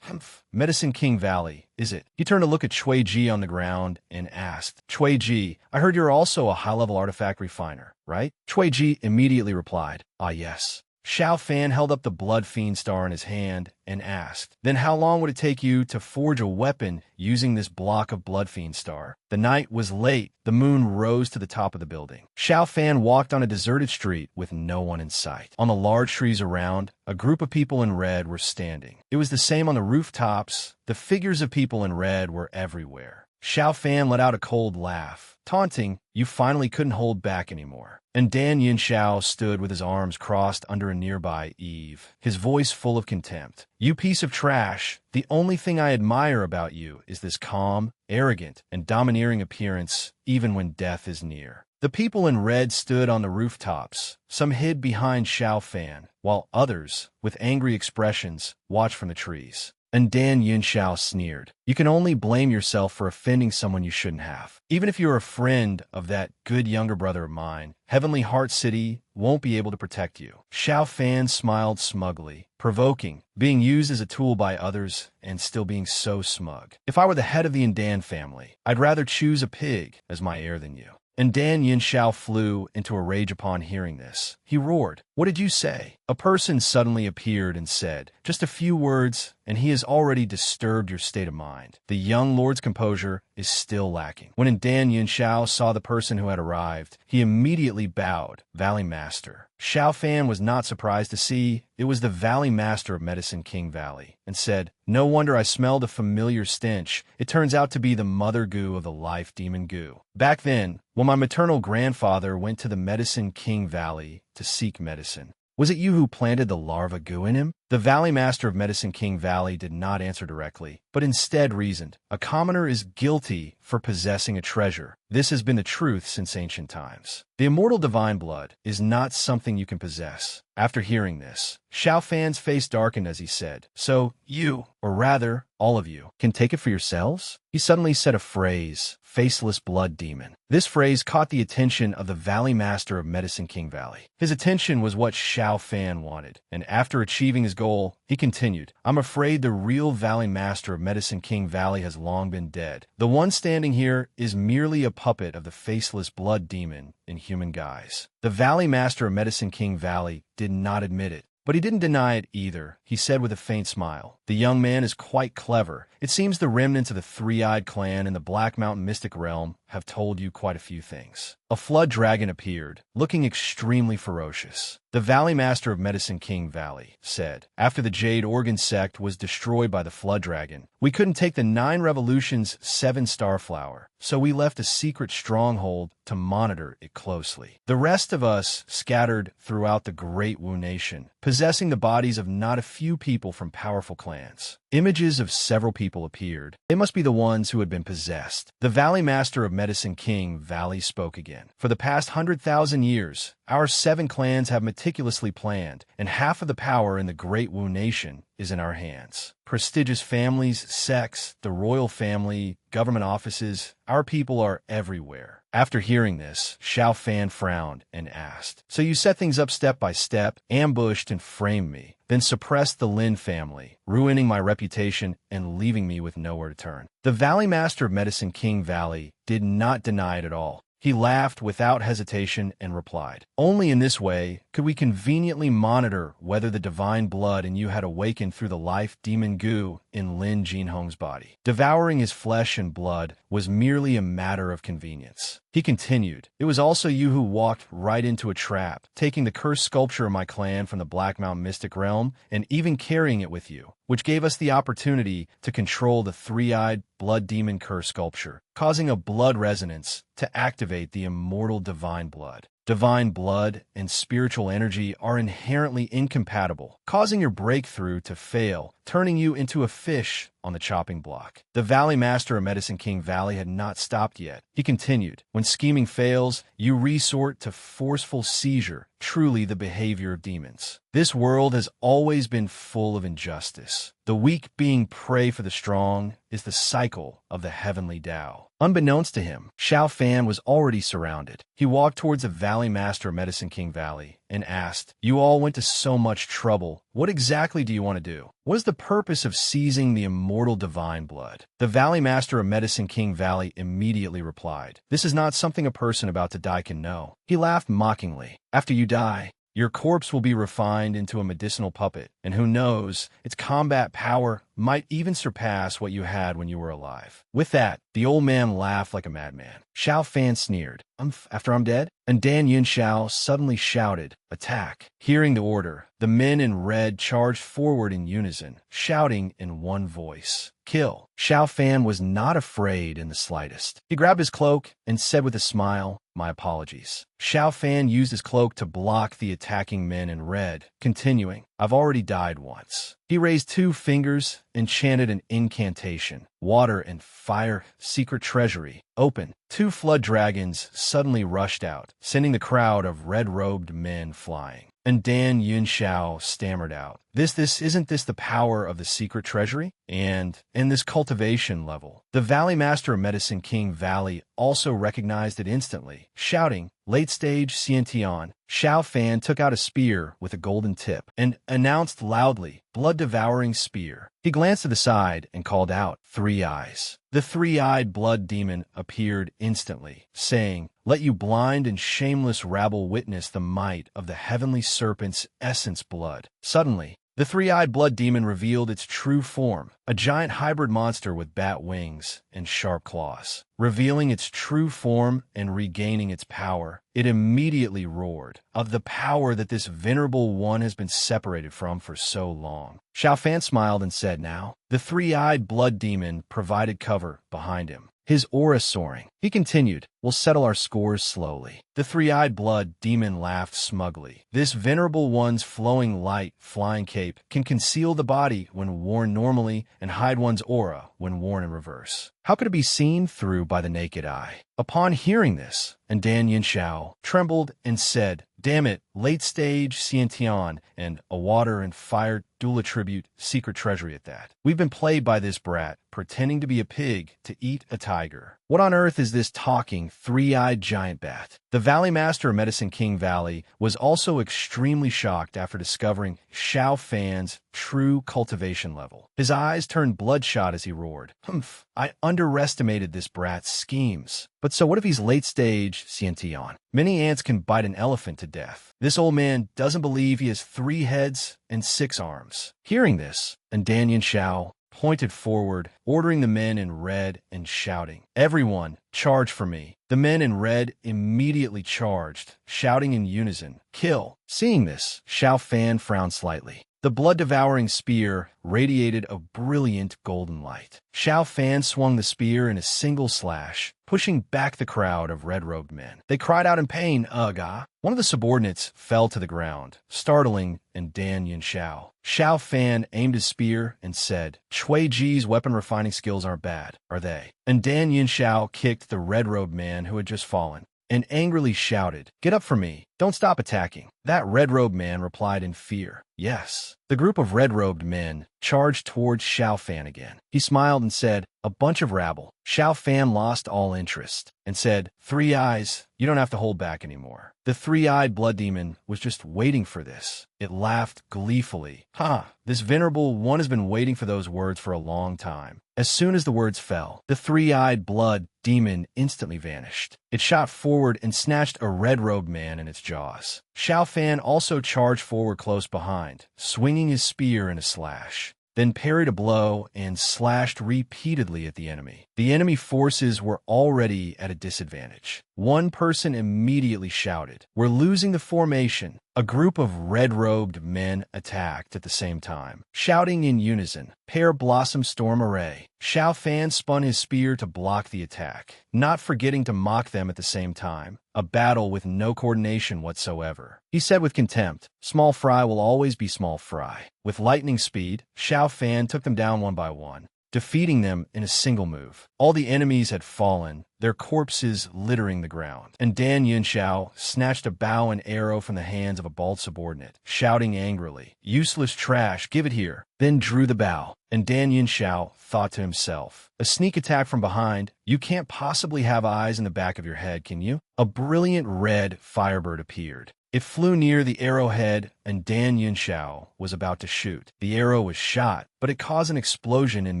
"Medicine King Valley, is it?" He turned to look at Cui Ji on the ground and asked, "Cui Ji, I heard you're also a high-level artifact refiner, right?" Cui Ji immediately replied, "Ah, yes." Xiao Fan held up the Blood Fiend star in his hand and asked, "Then how long would it take you to forge a weapon using this block of Blood Fiend star?" The night was late. The moon rose to the top of the building. Xiao Fan walked on a deserted street with no one in sight. On the large trees around, a group of people in red were standing. It was the same on the rooftops. The figures of people in red were everywhere. Xiao Fan let out a cold laugh, taunting, "You finally couldn't hold back anymore." And Dan Yinxiao stood with his arms crossed under a nearby eave, his voice full of contempt. "You piece of trash, the only thing I admire about you is this calm, arrogant, and domineering appearance, even when death is near." The people in red stood on the rooftops. Some hid behind Xiao Fan, while others, with angry expressions, watched from the trees. And Dan Yinxiao sneered, "You can only blame yourself for offending someone you shouldn't have. Even if you're a friend of that good younger brother of mine, Heavenly Heart City won't be able to protect you." Xiao Fan smiled smugly, provoking, being used as a tool by others and still being so smug. "If I were the head of the Indan family, I'd rather choose a pig as my heir than you." And Dan Yinxiao flew into a rage upon hearing this. He roared, "What did you say?" A person suddenly appeared and said, "Just a few words, and he has already disturbed your state of mind. The young lord's composure is still lacking." When Dan Yinxiao saw the person who had arrived, he immediately bowed, "Valley Master." Xiao Fan was not surprised to see it was the Valley Master of Medicine King Valley, and said, "No wonder I smelled a familiar stench. It turns out to be the mother goo of the life demon goo. Back then, when my maternal grandfather went to the Medicine King Valley to seek medicine, was it you who planted the larva goo in him?" The Valley Master of Medicine King Valley did not answer directly, but instead reasoned, "A commoner is guilty for possessing a treasure. This has been the truth since ancient times. The immortal divine blood is not something you can possess." After hearing this, Xiao Fan's face darkened as he said, "So you, or rather, all of you, can take it for yourselves?" He suddenly said a phrase, "faceless blood demon." This phrase caught the attention of the Valley Master of Medicine King Valley. His attention was what Xiao Fan wanted, and after achieving his goal, he continued, "I'm afraid the real Valley Master of Medicine King Valley has long been dead. The one standing here is merely a puppet of the faceless blood demon in human guise." The Valley Master of Medicine King Valley did not admit it, but he didn't deny it either. He said with a faint smile, "The young man is quite clever. It seems the remnants of the Three-Eyed Clan in the Black Mountain Mystic Realm have told you quite a few things." A flood dragon appeared, looking extremely ferocious. The Valley Master of Medicine King Valley said, "After the Jade Organ sect was destroyed by the flood dragon, we couldn't take the 9 Revolutions 7 Star Flower, so we left a secret stronghold to monitor it closely. The rest of us scattered throughout the Great Wu Nation, possessing the bodies of not a few people from powerful clans." Images of several people appeared. They must be the ones who had been possessed. The Valley Master of Medicine King Valley spoke again. "For the past 100,000 years, our 7 clans have meticulously planned, and half of the power in the Great Wu Nation is in our hands. Prestigious families, sects, the royal family, government offices, our people are everywhere." After hearing this, Xiao Fan frowned and asked, "So you set things up step by step, ambushed and framed me, then suppressed the Lin family, ruining my reputation and leaving me with nowhere to turn?" The Valley Master of Medicine King Valley did not deny it at all. He laughed without hesitation and replied, "Only in this way could we conveniently monitor whether the divine blood in you had awakened through the life demon goo in Lin Jinhong's body. Devouring his flesh and blood was merely a matter of convenience." He continued, "It was also you who walked right into a trap, taking the cursed sculpture of my clan from the Black Mountain Mystic Realm and even carrying it with you, which gave us the opportunity to control the Three-Eyed Blood Demon Curse sculpture, causing a blood resonance to activate the immortal divine blood. Divine blood and spiritual energy are inherently incompatible, causing your breakthrough to fail, turning you into a fish on the chopping block." The Valley Master of Medicine King Valley had not stopped yet. He continued, "When scheming fails, you resort to forceful seizure, truly the behavior of demons. This world has always been full of injustice. The weak being prey for the strong is the cycle of the heavenly Tao." Unbeknownst to him, Xiao Fan was already surrounded. He walked towards the Valley Master of Medicine King Valley and asked, "You all went to so much trouble. What exactly do you want to do? What is the purpose of seizing the immortal divine blood?" The Valley Master of Medicine King Valley immediately replied, "This is not something a person about to die can know." He laughed mockingly. "After you die, your corpse will be refined into a medicinal puppet, and who knows, its combat power might even surpass what you had when you were alive." With that, the old man laughed like a madman. Xiao Fan sneered, After I'm dead?" And Dan Yunxiao suddenly shouted, "Attack!" Hearing the order, the men in red charged forward in unison, shouting in one voice, "Kill!" Xiao Fan was not afraid in the slightest. He grabbed his cloak and said with a smile, "My apologies." Xiao Fan used his cloak to block the attacking men in red, continuing, "I've already died once." He raised 2 fingers and chanted an incantation. "Water and fire, secret treasury, open." 2 flood dragons suddenly rushed out, sending the crowd of red-robed men flying. And Dan Yunxiao stammered out, Isn't this the power of the secret treasury? And in this cultivation level." The Valley Master of Medicine King Valley also recognized it instantly, shouting, "Late stage Xiantian." Xiao Fan took out a spear with a golden tip and announced loudly, "Blood-devouring spear." He glanced to the side and called out, "Three eyes." The three-eyed blood demon appeared instantly, saying, "Let you blind and shameless rabble witness the might of the heavenly serpent's essence blood." Suddenly, the three-eyed blood demon revealed its true form, a giant hybrid monster with bat wings and sharp claws. Revealing its true form and regaining its power, it immediately roared, of the power that this venerable one has been separated from for so long. Xiao Fan smiled and said, "Now." The three-eyed blood demon provided cover behind him. his aura soaring. He continued, "We'll settle our scores slowly." The three-eyed blood demon laughed smugly. This venerable one's flowing light, flying cape can conceal the body when worn normally and hide one's aura when worn in reverse. How could it be seen through by the naked eye? Upon hearing this, and Dan Yinshao trembled and said, "Damn it, late stage Xiantian and a water and fire dual attribute secret treasury at that. We've been played by this brat, pretending to be a pig to eat a tiger. What on earth is this talking, three-eyed giant bat?" The Valley Master of Medicine King Valley was also extremely shocked after discovering Xiao Fan's true cultivation level. His eyes turned bloodshot as he roared, "Humph, I underestimated this brat's schemes. But so what if he's late-stage Xiantian? Many ants can bite an elephant to death. This old man doesn't believe he has 3 heads and 6 arms." Hearing this, and Dan Yinshao pointed forward, ordering the men in red and shouting, "Everyone, charge for me." The men in red immediately charged, shouting in unison, "Kill." Seeing this, Xiao Fan frowned slightly. The blood-devouring spear radiated a brilliant golden light. Xiao Fan swung the spear in a single slash, pushing back the crowd of red-robed men. They cried out in pain, "Ugh, ah." One of the subordinates fell to the ground, startling and Dan Yinshao. Xiao Fan aimed his spear and said, "Chui Ji's weapon refining skills aren't bad, are they?" And Dan Yinshao kicked the red-robed man who had just fallen, and angrily shouted, "Get up for me. Don't stop attacking." That red-robed man replied in fear, "Yes." The group of red-robed men charged towards Xiao Fan again. He smiled and said, "A bunch of rabble." Xiao Fan lost all interest and said, "Three Eyes, you don't have to hold back anymore." The three-eyed blood demon was just waiting for this. It laughed gleefully. "Ha, this venerable one has been waiting for those words for a long time." As soon as the words fell, the three-eyed blood demon instantly vanished. It shot forward and snatched a red-robed man in its jaws. Xiao Fan also charged forward close behind, swinging his spear in a slash, then parried a blow and slashed repeatedly at the enemy. The enemy forces were already at a disadvantage. One person immediately shouted, "We're losing the formation." A group of red-robed men attacked at the same time, shouting in unison, "Pear Blossom Storm Array." Xiao Fan spun his spear to block the attack, not forgetting to mock them at the same time. A battle with no coordination whatsoever. He said with contempt, "Small fry will always be small fry." With lightning speed, Xiao Fan took them down one by one, defeating them in a single move. All the enemies had fallen, their corpses littering the ground, and Dan Yinshao snatched a bow and arrow from the hands of a bald subordinate, shouting angrily, "Useless trash, give it here," then drew the bow. And Dan Yinshao thought to himself, "A sneak attack from behind? You can't possibly have eyes in the back of your head, can you?" A brilliant red firebird appeared. It flew near the arrowhead, and Dan Yinshao was about to shoot. The arrow was shot, but it caused an explosion in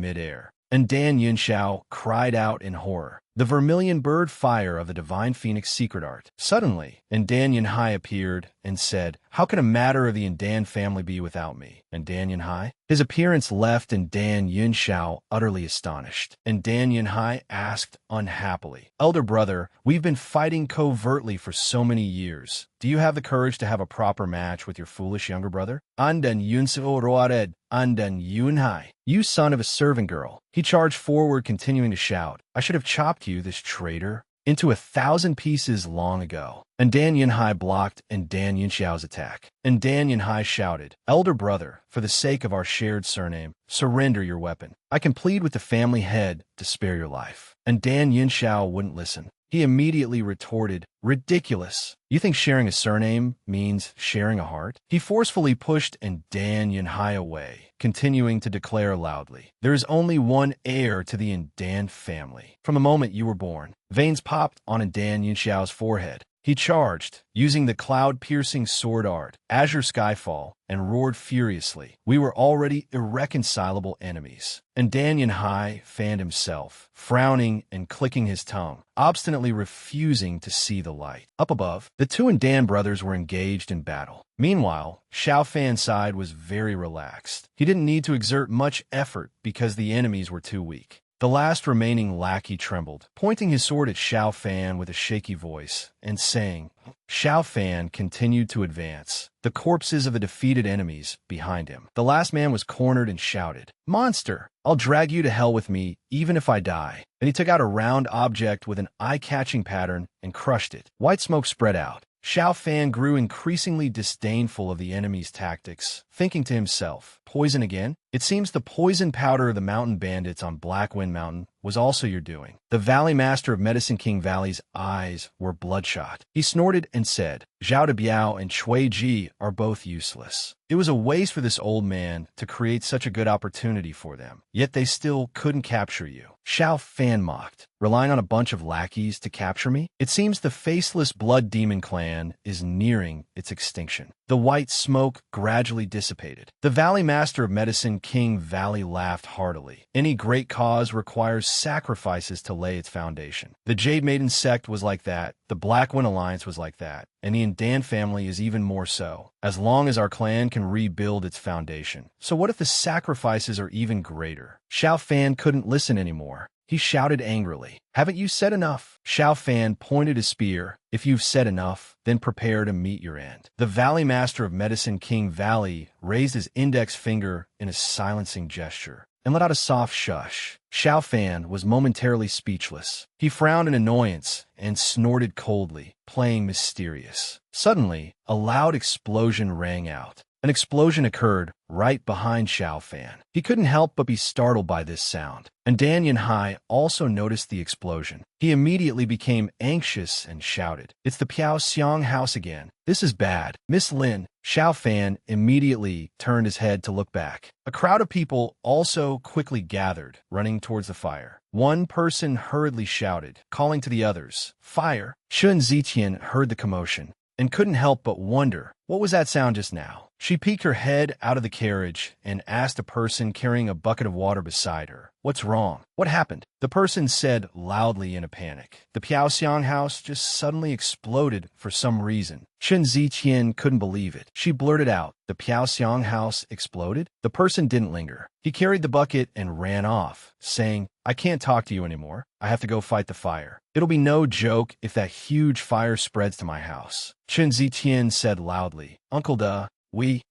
midair, and Dan Yinshao cried out in horror. The vermilion bird fire of the Divine Phoenix secret art. Suddenly, Ndan Yinhai appeared and said, "How can a matter of the Ndan family be without me?" Ndan Yinhai? His appearance left Ndan Yinshao utterly astonished. Ndan Yinhai asked unhappily, "Elder brother, we've been fighting covertly for so many years. Do you have the courage to have a proper match with your foolish younger brother?" Andan Yunseo Roared, Andan Yunhai, you son of a servant girl. He charged forward, continuing to shout, "I should have chopped you, this traitor, into 1,000 pieces long ago." And Dan Yinhai blocked Dan Yinshao's attack. And Dan Yinhai shouted, "Elder brother, for the sake of our shared surname, surrender your weapon. I can plead with the family head to spare your life." And Dan Yinshao wouldn't listen. He immediately retorted, "Ridiculous. You think sharing a surname means sharing a heart?" He forcefully pushed Dan Yinhai away, continuing to declare loudly, "There is only one heir to the Ndan family. From the moment you were born." Veins popped on Dan Yinshao's forehead. He charged, using the cloud-piercing sword art, Azure Skyfall, and roared furiously. We were already irreconcilable enemies. And Dan Yinhai fanned himself, frowning and clicking his tongue, obstinately refusing to see the light. Up above, the two Ndan brothers were engaged in battle. Meanwhile, Xiao Fan's side was very relaxed. He didn't need to exert much effort because the enemies were too weak. The last remaining lackey trembled, pointing his sword at Xiao Fan with a shaky voice, and saying, Xiao Fan continued to advance, the corpses of the defeated enemies behind him. The last man was cornered and shouted, Monster! I'll drag you to hell with me, even if I die. And he took out a round object with an eye-catching pattern and crushed it. White smoke spread out. Xiao Fan grew increasingly disdainful of the enemy's tactics, thinking to himself, poison again? It seems the poison powder of the mountain bandits on Black Wind Mountain was also your doing. The Valley Master of Medicine King Valley's eyes were bloodshot. He snorted and said, Zhao de Biao and Chui Ji are both useless. It was a waste for this old man to create such a good opportunity for them, yet they still couldn't capture you. Xiao Fan mocked, relying on a bunch of lackeys to capture me? It seems the faceless blood demon clan is nearing its extinction. The white smoke gradually dissipated. The Valley Master of Medicine King Valley laughed heartily. Any great cause requires sacrifices to lay its foundation. The Jade Maiden sect was like that. The Black Wind Alliance was like that. And the Indan family is even more so, as long as our clan can rebuild its foundation. So what if the sacrifices are even greater? Xiao Fan couldn't listen anymore. He shouted angrily, Haven't you said enough? Xiao Fan pointed his spear. If you've said enough, then prepare to meet your end. The Valley Master of Medicine King Valley raised his index finger in a silencing gesture and let out a soft shush. Xiao Fan was momentarily speechless. He frowned in annoyance and snorted coldly, playing mysterious. Suddenly, a loud explosion rang out. An explosion occurred right behind Xiao Fan. He couldn't help but be startled by this sound, and Dan Yanhai also noticed the explosion. He immediately became anxious and shouted, It's the Piao Xiang house again. This is bad. Miss Lin. Xiao Fan immediately turned his head to look back. A crowd of people also quickly gathered, running towards the fire. One person hurriedly shouted, calling to the others, Fire! Shun Zitian heard the commotion and couldn't help but wonder, what was that sound just now? She peeked her head out of the carriage and asked a person carrying a bucket of water beside her, What's wrong? What happened? The person said loudly in a panic, The Piaoxiang house just suddenly exploded for some reason. Chen Ziqian couldn't believe it. She blurted out, The Piaoxiang house exploded? The person didn't linger. He carried the bucket and ran off, saying, I can't talk to you anymore. I have to go fight the fire. It'll be no joke if that huge fire spreads to my house. Chen Ziqian said loudly, Uncle Da,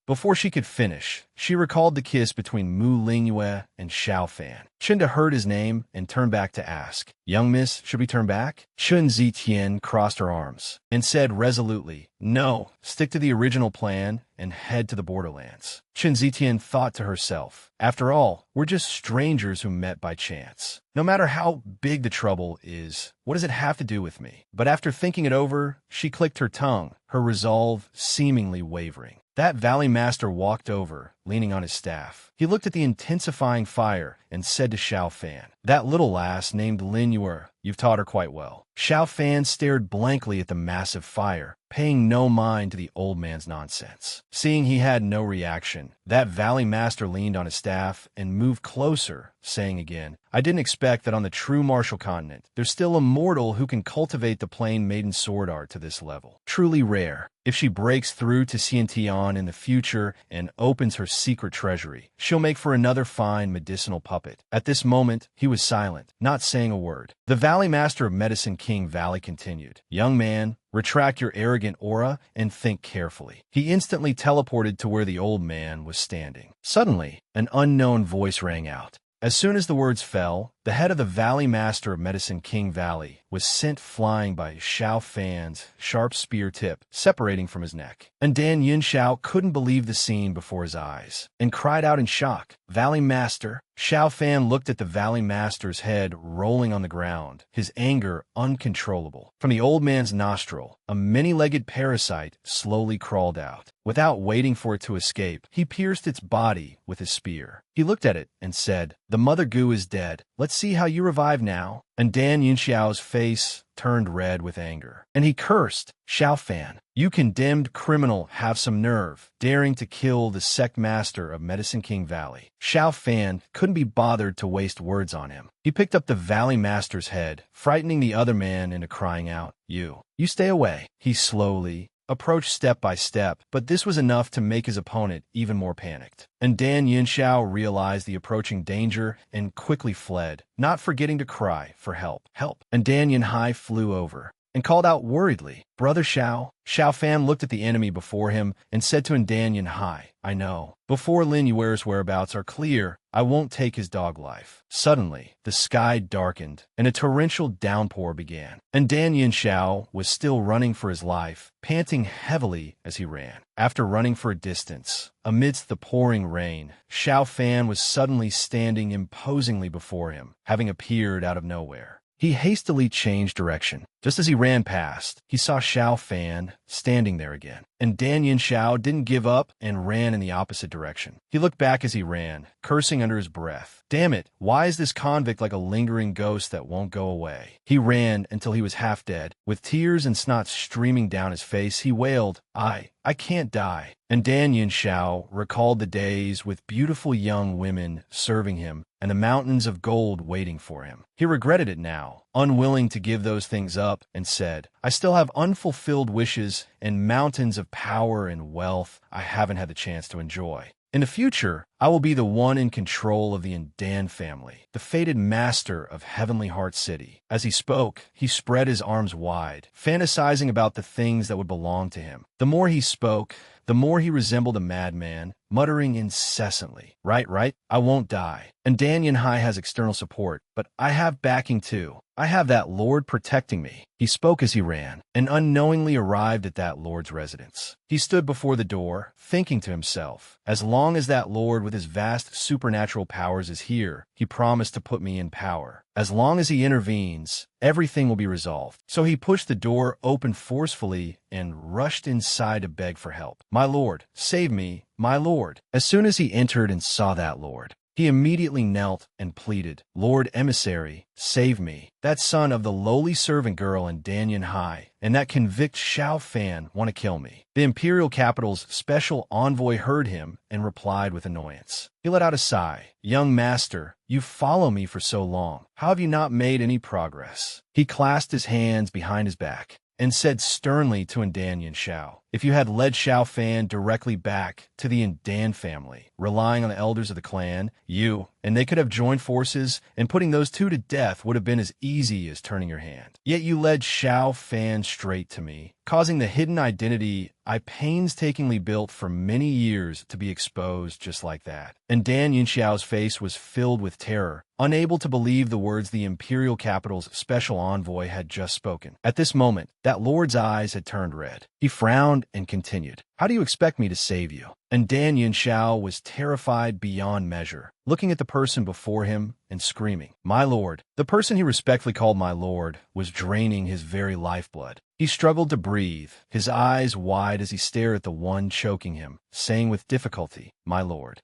Before she could finish, she recalled the kiss between Mu Lingyue and Xiao Fan. Chinda heard his name and turned back to ask, Young miss, should we turn back? Chun Zitian crossed her arms and said resolutely, No, stick to the original plan and head to the borderlands. Chun Zitian thought to herself, After all, we're just strangers who met by chance. No matter how big the trouble is, what does it have to do with me? But after thinking it over, she clicked her tongue, her resolve seemingly wavering. That Valley Master walked over, leaning on his staff. He looked at the intensifying fire and said to Xiao Fan, That little lass named Lin Yue, you've taught her quite well. Xiao Fan stared blankly at the massive fire, paying no mind to the old man's nonsense. Seeing he had no reaction, that Valley Master leaned on his staff and moved closer, saying again, I didn't expect that on the true martial continent, there's still a mortal who can cultivate the plain maiden sword art to this level. Truly rare. If she breaks through to Xiantian in the future and opens her secret treasury, she'll make for another fine medicinal puppet. At this moment, he was silent, not saying a word. The Valley Master of Medicine King Valley continued, Young man, retract your arrogant aura and think carefully. He instantly teleported to where the old man was standing. Suddenly, an unknown voice rang out. As soon as the words fell, the head of the Valley Master of Medicine King Valley was sent flying by Xiao Fan's sharp spear tip, separating from his neck. And Dan Yunxiao couldn't believe the scene before his eyes, and cried out in shock, Valley Master! Xiao Fan looked at the Valley Master's head rolling on the ground, his anger uncontrollable. From the old man's nostril, a many-legged parasite slowly crawled out. Without waiting for it to escape, he pierced its body with his spear. He looked at it and said, The Mother Gu is dead. Let's see how you revive now. And Dan Yunxiao's face turned red with anger, and he cursed, Xiao Fan, you condemned criminal, have some nerve, daring to kill the sect master of Medicine King Valley. Xiao Fan couldn't be bothered to waste words on him. He picked up the Valley Master's head, frightening the other man into crying out, You stay away. He slowly approached step by step, but this was enough to make his opponent even more panicked. And Dan Yinshao realized the approaching danger and quickly fled, not forgetting to cry for help. Help! And Dan Yinhai flew over and called out worriedly, "Brother Xiao." Xiao Fan looked at the enemy before him and said to Dan Yinhai, "I know. Before Lin Yuer's whereabouts are clear, I won't take his dog life." Suddenly, the sky darkened, and a torrential downpour began. And Dan Yinshao was still running for his life, panting heavily as he ran. After running for a distance, amidst the pouring rain, Xiao Fan was suddenly standing imposingly before him, having appeared out of nowhere. He hastily changed direction. Just as he ran past, he saw Xiao Fan standing there again. And Dan Yinshao didn't give up and ran in the opposite direction. He looked back as he ran, cursing under his breath. "Damn it, why is this convict like a lingering ghost that won't go away?" He ran until he was half dead. With tears and snot streaming down his face, he wailed, I can't die." And Dan Yinshao recalled the days with beautiful young women serving him and the mountains of gold waiting for him. He regretted it now, unwilling to give those things up, and said, "I still have unfulfilled wishes and mountains of power and wealth I haven't had the chance to enjoy. In the future, I will be the one in control of the Indan family, the fated master of Heavenly Heart City." As he spoke, he spread his arms wide, fantasizing about the things that would belong to him. The more he spoke, the more he resembled a madman, muttering incessantly, right, I won't die. And Dan Yinhai has external support, but I have backing too. I have that Lord protecting me." He spoke as he ran, and unknowingly arrived at that Lord's residence. He stood before the door, thinking to himself, "As long as that Lord with his vast supernatural powers is here, he promised to put me in power. As long as he intervenes, everything will be resolved." So he pushed the door open forcefully and rushed inside to beg for help. "My Lord, save me, my Lord." As soon as he entered and saw that Lord, he immediately knelt and pleaded, "Lord Emissary, save me. That son of the lowly servant girl in Dan Yinhai and that convict Xiao Fan want to kill me." The imperial capital's special envoy heard him and replied with annoyance. He let out a sigh. "Young master, you follow me for so long. How have you not made any progress?" He clasped his hands behind his back and said sternly to Indan Yinshao, "If you had led Xiao Fan directly back to the Indan family, relying on the elders of the clan, you and they could have joined forces, and putting those two to death would have been as easy as turning your hand. Yet you led Xiao Fan straight to me, causing the hidden identity I painstakingly built for many years to be exposed just like that." And Dan Yinxiao's face was filled with terror, unable to believe the words the imperial capital's special envoy had just spoken. At this moment, that lord's eyes had turned red. He frowned and continued, "How do you expect me to save you?" And Dan Yinxiao was terrified beyond measure, looking at the person before him and screaming, "My lord!" The person he respectfully called my lord was draining his very lifeblood. He struggled to breathe, his eyes wide as he stared at the one choking him, saying with difficulty, my lord,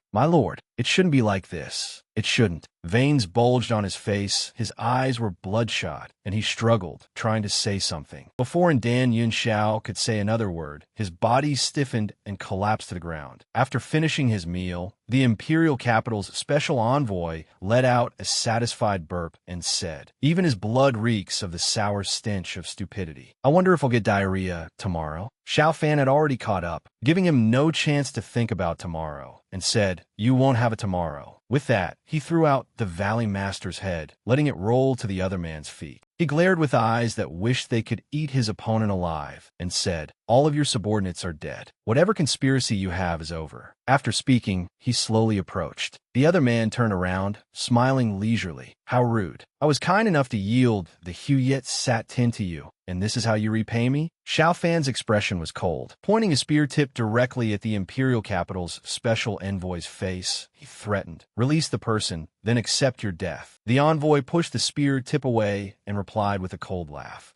it shouldn't be like this. It shouldn't." Veins bulged on his face, his eyes were bloodshot, and he struggled, trying to say something. Before Dan Yinxiao could say another word, his body stiffened and collapsed to the ground. After finishing his meal, the imperial capital's special envoy let out a satisfied burp and said, "Even his blood reeks of the sour stench of stupidity. I wonder if I'll get diarrhea tomorrow." Xiao Fan had already caught up, giving him no chance to think about tomorrow, and said, "You won't have it tomorrow." With that, he threw out the Valley Master's head, letting it roll to the other man's feet. He glared with eyes that wished they could eat his opponent alive, and said, "All of your subordinates are dead. Whatever conspiracy you have is over." After speaking, he slowly approached. The other man turned around, smiling leisurely. "How rude. I was kind enough to yield the Huyet Sat Tin to you, and this is how you repay me?" Xiao Fan's expression was cold. Pointing a spear tip directly at the imperial capital's special envoy's face, he threatened, "Release the person, then accept your death." The envoy pushed the spear tip away and replied with a cold laugh.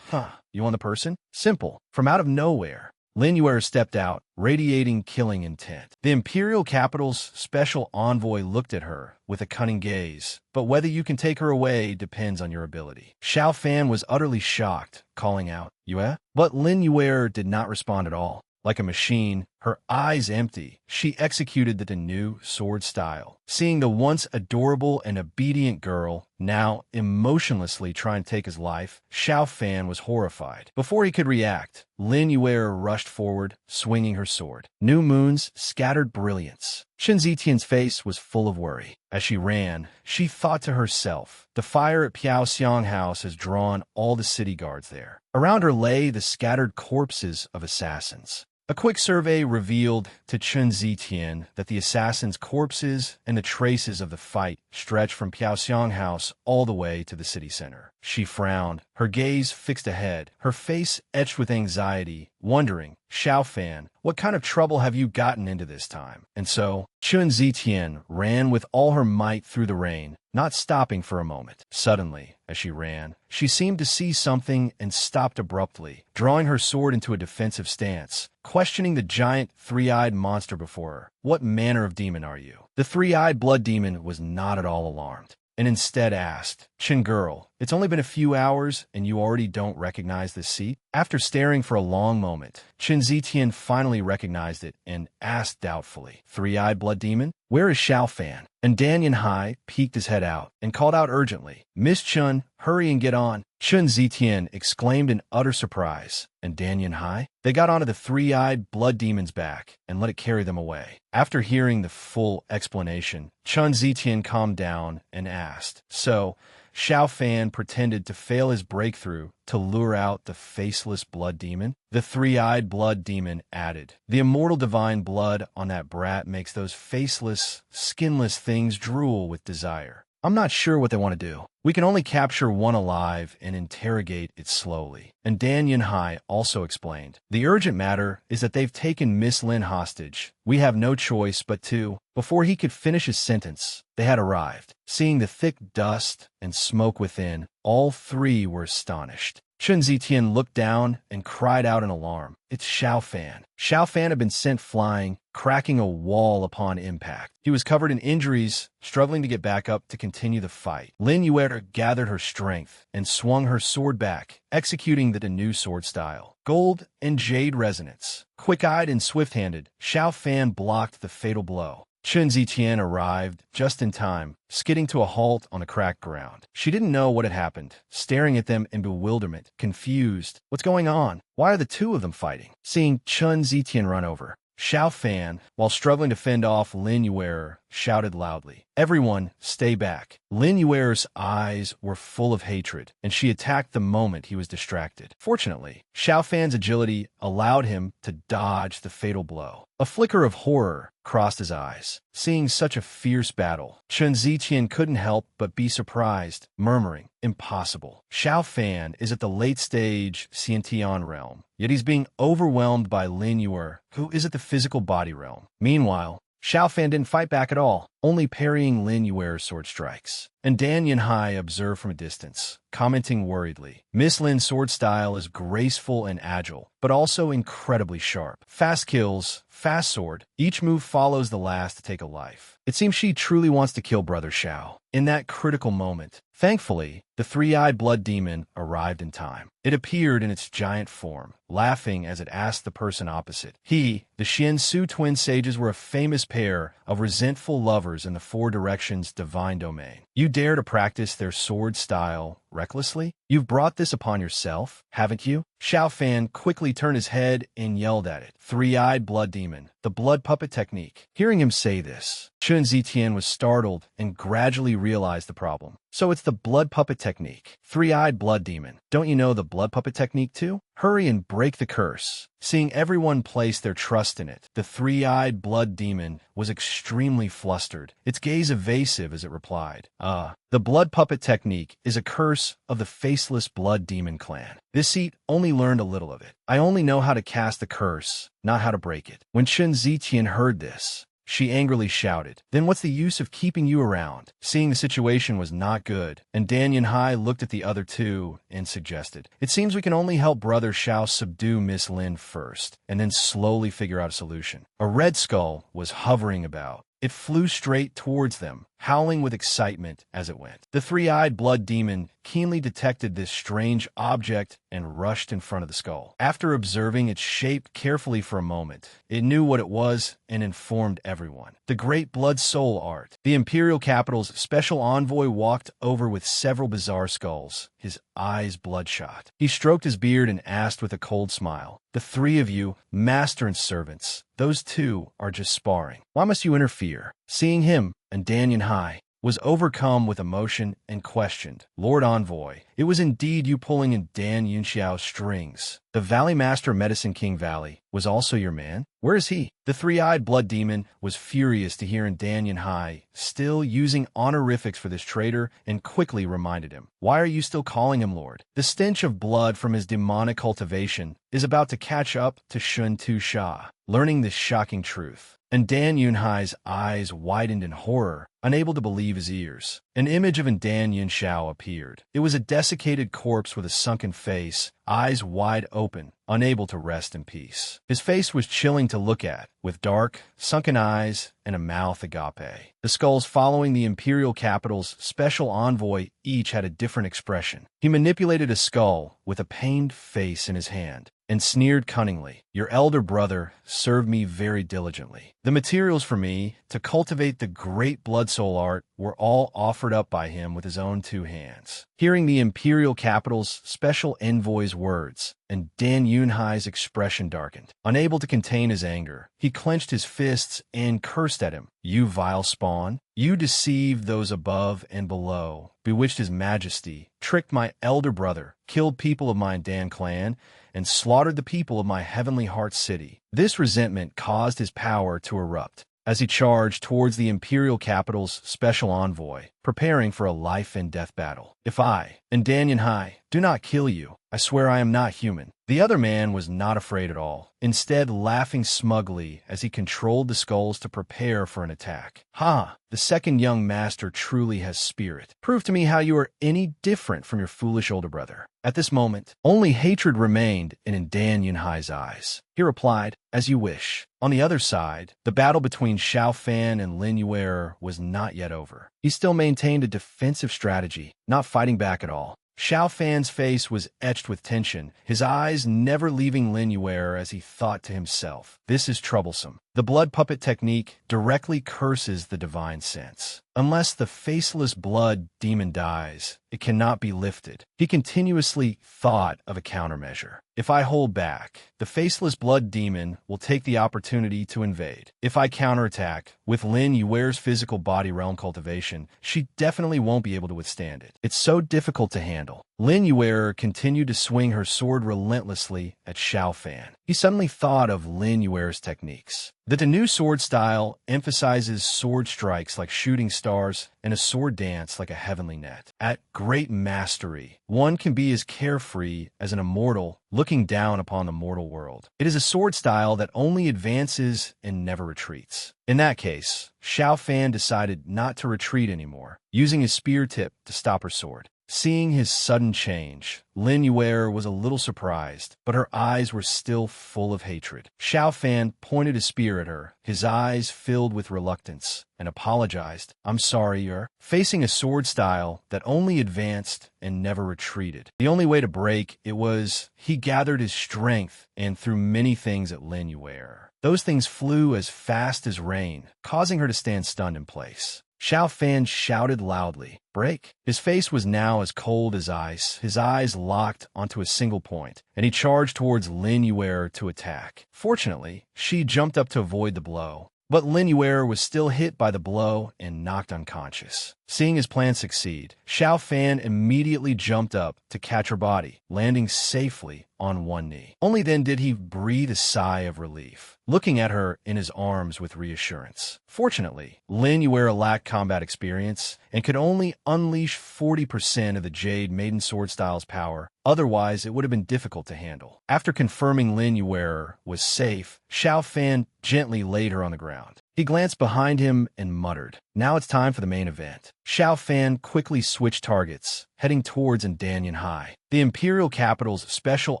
You want the person? Simple." From out of nowhere, Lin Yuer stepped out, radiating killing intent. The imperial capital's special envoy looked at her with a cunning gaze, but whether you can take her away depends on your ability. Xiao Fan was utterly shocked, calling out, "Yue?" But Lin Yuer did not respond at all. Like a machine, Her eyes empty, she executed the new sword style. Seeing the once adorable and obedient girl now emotionlessly trying to take his life, Xiao Fan was horrified. Before he could react, Lin Yuer rushed forward, swinging her sword. New moons scattered brilliance. Chen Zitian's face was full of worry. As she ran, she thought to herself, the fire at Piao Xiang House has drawn all the city guards there. Around her lay the scattered corpses of assassins. A quick survey revealed to Chen Zitian that the assassins' corpses and the traces of the fight stretched from Piaoxiang House all the way to the city center. She frowned, her gaze fixed ahead, her face etched with anxiety, wondering, Xiao Fan, what kind of trouble have you gotten into this time? And so, Chen Zitian ran with all her might through the rain, not stopping for a moment. Suddenly, as she ran, she seemed to see something and stopped abruptly, drawing her sword into a defensive stance, questioning the giant three-eyed monster before her. What manner of demon are you? The three-eyed blood demon was not at all alarmed, and instead asked, Chen girl, it's only been a few hours and you already don't recognize this seat? After staring for a long moment, Chen Zitian finally recognized it and asked doubtfully, Three-eyed blood demon? Where is Xiao Fan? And Danyan Hai peeked his head out and called out urgently, Miss Chun, hurry and get on. Chen Zitian exclaimed in utter surprise. And Danyan Hai? They got onto the three-eyed blood demon's back and let it carry them away. After hearing the full explanation, Chen Zitian calmed down and asked, So, Xiao Fan pretended to fail his breakthrough to lure out the faceless blood demon? The three-eyed blood demon added, The immortal divine blood on that brat makes those faceless, skinless things drool with desire. I'm not sure what they want to do. We can only capture one alive and interrogate it slowly. And Danyan Hai also explained, The urgent matter is that they've taken Miss Lin hostage. We have no choice but to. Before he could finish his sentence, they had arrived. Seeing the thick dust and smoke within, all three were astonished. Chen Zitian looked down and cried out in alarm. It's Xiao Fan. Xiao Fan had been sent flying, cracking a wall upon impact. He was covered in injuries, struggling to get back up to continue the fight. Lin Yuer gathered her strength and swung her sword back, executing the new sword style. Gold and jade resonance. Quick-eyed and swift-handed, Xiao Fan blocked the fatal blow. Chen Zitian arrived just in time, skidding to a halt on the cracked ground. She didn't know what had happened, staring at them in bewilderment, confused. What's going on? Why are the two of them fighting? Seeing Chen Zitian run over, Xiao Fan, while struggling to fend off Lin Yuer, shouted loudly, Everyone, stay back. Lin Yuer's eyes were full of hatred, and she attacked the moment he was distracted. Fortunately, Xiao Fan's agility allowed him to dodge the fatal blow. A flicker of horror crossed his eyes. Seeing such a fierce battle, Chen Zitian couldn't help but be surprised, murmuring, Impossible. Xiao Fan is at the late stage Xiantian realm, yet he's being overwhelmed by Lin Yuer, who is at the physical body realm. Meanwhile, Xiao Fan didn't fight back at all, only parrying Lin Yuer's sword strikes. And Danyan Hai observed from a distance, commenting worriedly, Miss Lin's sword style is graceful and agile, but also incredibly sharp. Fast kills, fast sword, each move follows the last to take a life. It seems she truly wants to kill Brother Xiao. In that critical moment, thankfully, the three-eyed blood demon arrived in time. It appeared in its giant form, laughing as it asked the person opposite. He, the Xian Su twin sages were a famous pair of resentful lovers in the Four Directions divine domain. You dare to practice their sword style recklessly? You've brought this upon yourself, haven't you? Xiao Fan quickly turned his head and yelled at it. Three-eyed blood demon, the blood puppet technique. Hearing him say this, Chen Zitian was startled and gradually realized the problem. So it's the blood puppet technique. Three-eyed blood demon. Don't you know the blood puppet technique too? Hurry and break the curse. Seeing everyone place their trust in it, the three-eyed blood demon was extremely flustered, its gaze evasive as it replied, The blood puppet technique is a curse of the faceless blood demon clan. This seat only learned a little of it. I only know how to cast the curse, not how to break it. When Chen Zitian heard this, she angrily shouted, Then what's the use of keeping you around? Seeing the situation was not good, and Danyan Hai looked at the other two and suggested, It seems we can only help Brother Xiao subdue Miss Lin first, and then slowly figure out a solution. A red skull was hovering about. It flew straight towards them, howling with excitement as it went. The three-eyed blood demon keenly detected this strange object and rushed in front of the skull. After observing its shape carefully for a moment, it knew what it was and informed everyone. The Great Blood Soul Art. The Imperial Capital's special envoy walked over with several bizarre skulls, his eyes bloodshot. He stroked his beard and asked with a cold smile, "The three of you, master and servants, those two are just sparring. Why must you interfere?" Seeing him, and Danyan Hai was overcome with emotion and questioned, "Lord Envoy, it was indeed you pulling in Dan Yunxiao's strings. The Valley Master Medicine King Valley was also your man? Where is he?" The three-eyed blood demon was furious to hear Danyan Hai still using honorifics for this traitor and quickly reminded him, "Why are you still calling him Lord? The stench of blood from his demonic cultivation is about to catch up to Shun Tu Sha." Learning this shocking truth, and Dan Yunhai's eyes widened in horror, unable to believe his ears. An image of Dan Yunxiao appeared. It was a desiccated corpse with a sunken face, eyes wide open, unable to rest in peace. His face was chilling to look at, with dark, sunken eyes and a mouth agape. The skulls following the Imperial Capital's special envoy each had a different expression. He manipulated a skull with a pained face in his hand and sneered cunningly, "Your elder brother served me very diligently. The materials for me to cultivate the Great Blood Soul Art were all offered up by him with his own two hands." Hearing the Imperial Capital's special envoy's words, and Dan Yunhai's expression darkened. Unable to contain his anger, he clenched his fists and cursed at him, "You vile spawn! You deceived those above and below, bewitched his majesty, tricked my elder brother, killed people of my Dan clan, and slaughtered the people of my Heavenly Heart city." This resentment caused his power to erupt as he charged towards the Imperial Capital's special envoy, preparing for a life-and-death battle. "If I, and Danyan Hai, do not kill you, I swear I am not human." The other man was not afraid at all, instead laughing smugly as he controlled the skulls to prepare for an attack. "Ha! The second young master truly has spirit. Prove to me how you are any different from your foolish older brother." At this moment, only hatred remained in Dan Yunhai's eyes. He replied, "As you wish." On the other side, the battle between Xiao Fan and Lin Yuer was not yet over. He still maintained a defensive strategy, not fighting back at all. Xiao Fan's face was etched with tension, his eyes never leaving Lin Yuer as he thought to himself, "This is troublesome." The blood puppet technique directly curses the divine sense. Unless the faceless blood demon dies, it cannot be lifted. He continuously thought of a countermeasure. "If I hold back, the faceless blood demon will take the opportunity to invade. If I counterattack with Lin Yuer's physical body realm cultivation, she definitely won't be able to withstand it. It's so difficult to handle." Lin Yuer continued to swing her sword relentlessly at Xiao Fan. He suddenly thought of Lin Yuer's techniques. The new sword style emphasizes sword strikes like shooting stars and a sword dance like a heavenly net. At great mastery, one can be as carefree as an immortal looking down upon the mortal world. It is a sword style that only advances and never retreats. In that case, Xiao Fan decided not to retreat anymore, using his spear tip to stop her sword. Seeing his sudden change, Lin Yuer was a little surprised, but her eyes were still full of hatred. Xiao Fan pointed his spear at her, his eyes filled with reluctance, and apologized. "I'm sorry, you're facing a sword style that only advanced and never retreated. The only way to break it was..." He gathered his strength and threw many things at Lin Yuer. Those things flew as fast as rain, causing her to stand stunned in place. Xiao Fan shouted loudly, "Break!" His face was now as cold as ice, his eyes locked onto a single point, and he charged towards Lin Yuer to attack. Fortunately, she jumped up to avoid the blow, but Lin Yuer was still hit by the blow and knocked unconscious. Seeing his plan succeed, Xiao Fan immediately jumped up to catch her body, landing safely on one knee. Only then did he breathe a sigh of relief, looking at her in his arms with reassurance. Fortunately, Lin Yuer lacked combat experience and could only unleash 40% of the Jade Maiden Sword Style's power, otherwise it would have been difficult to handle. After confirming Lin Yuer was safe, Xiao Fan gently laid her on the ground. He glanced behind him and muttered, "Now it's time for the main event." Xiao Fan quickly switched targets, heading towards Danyan High. The imperial capital's special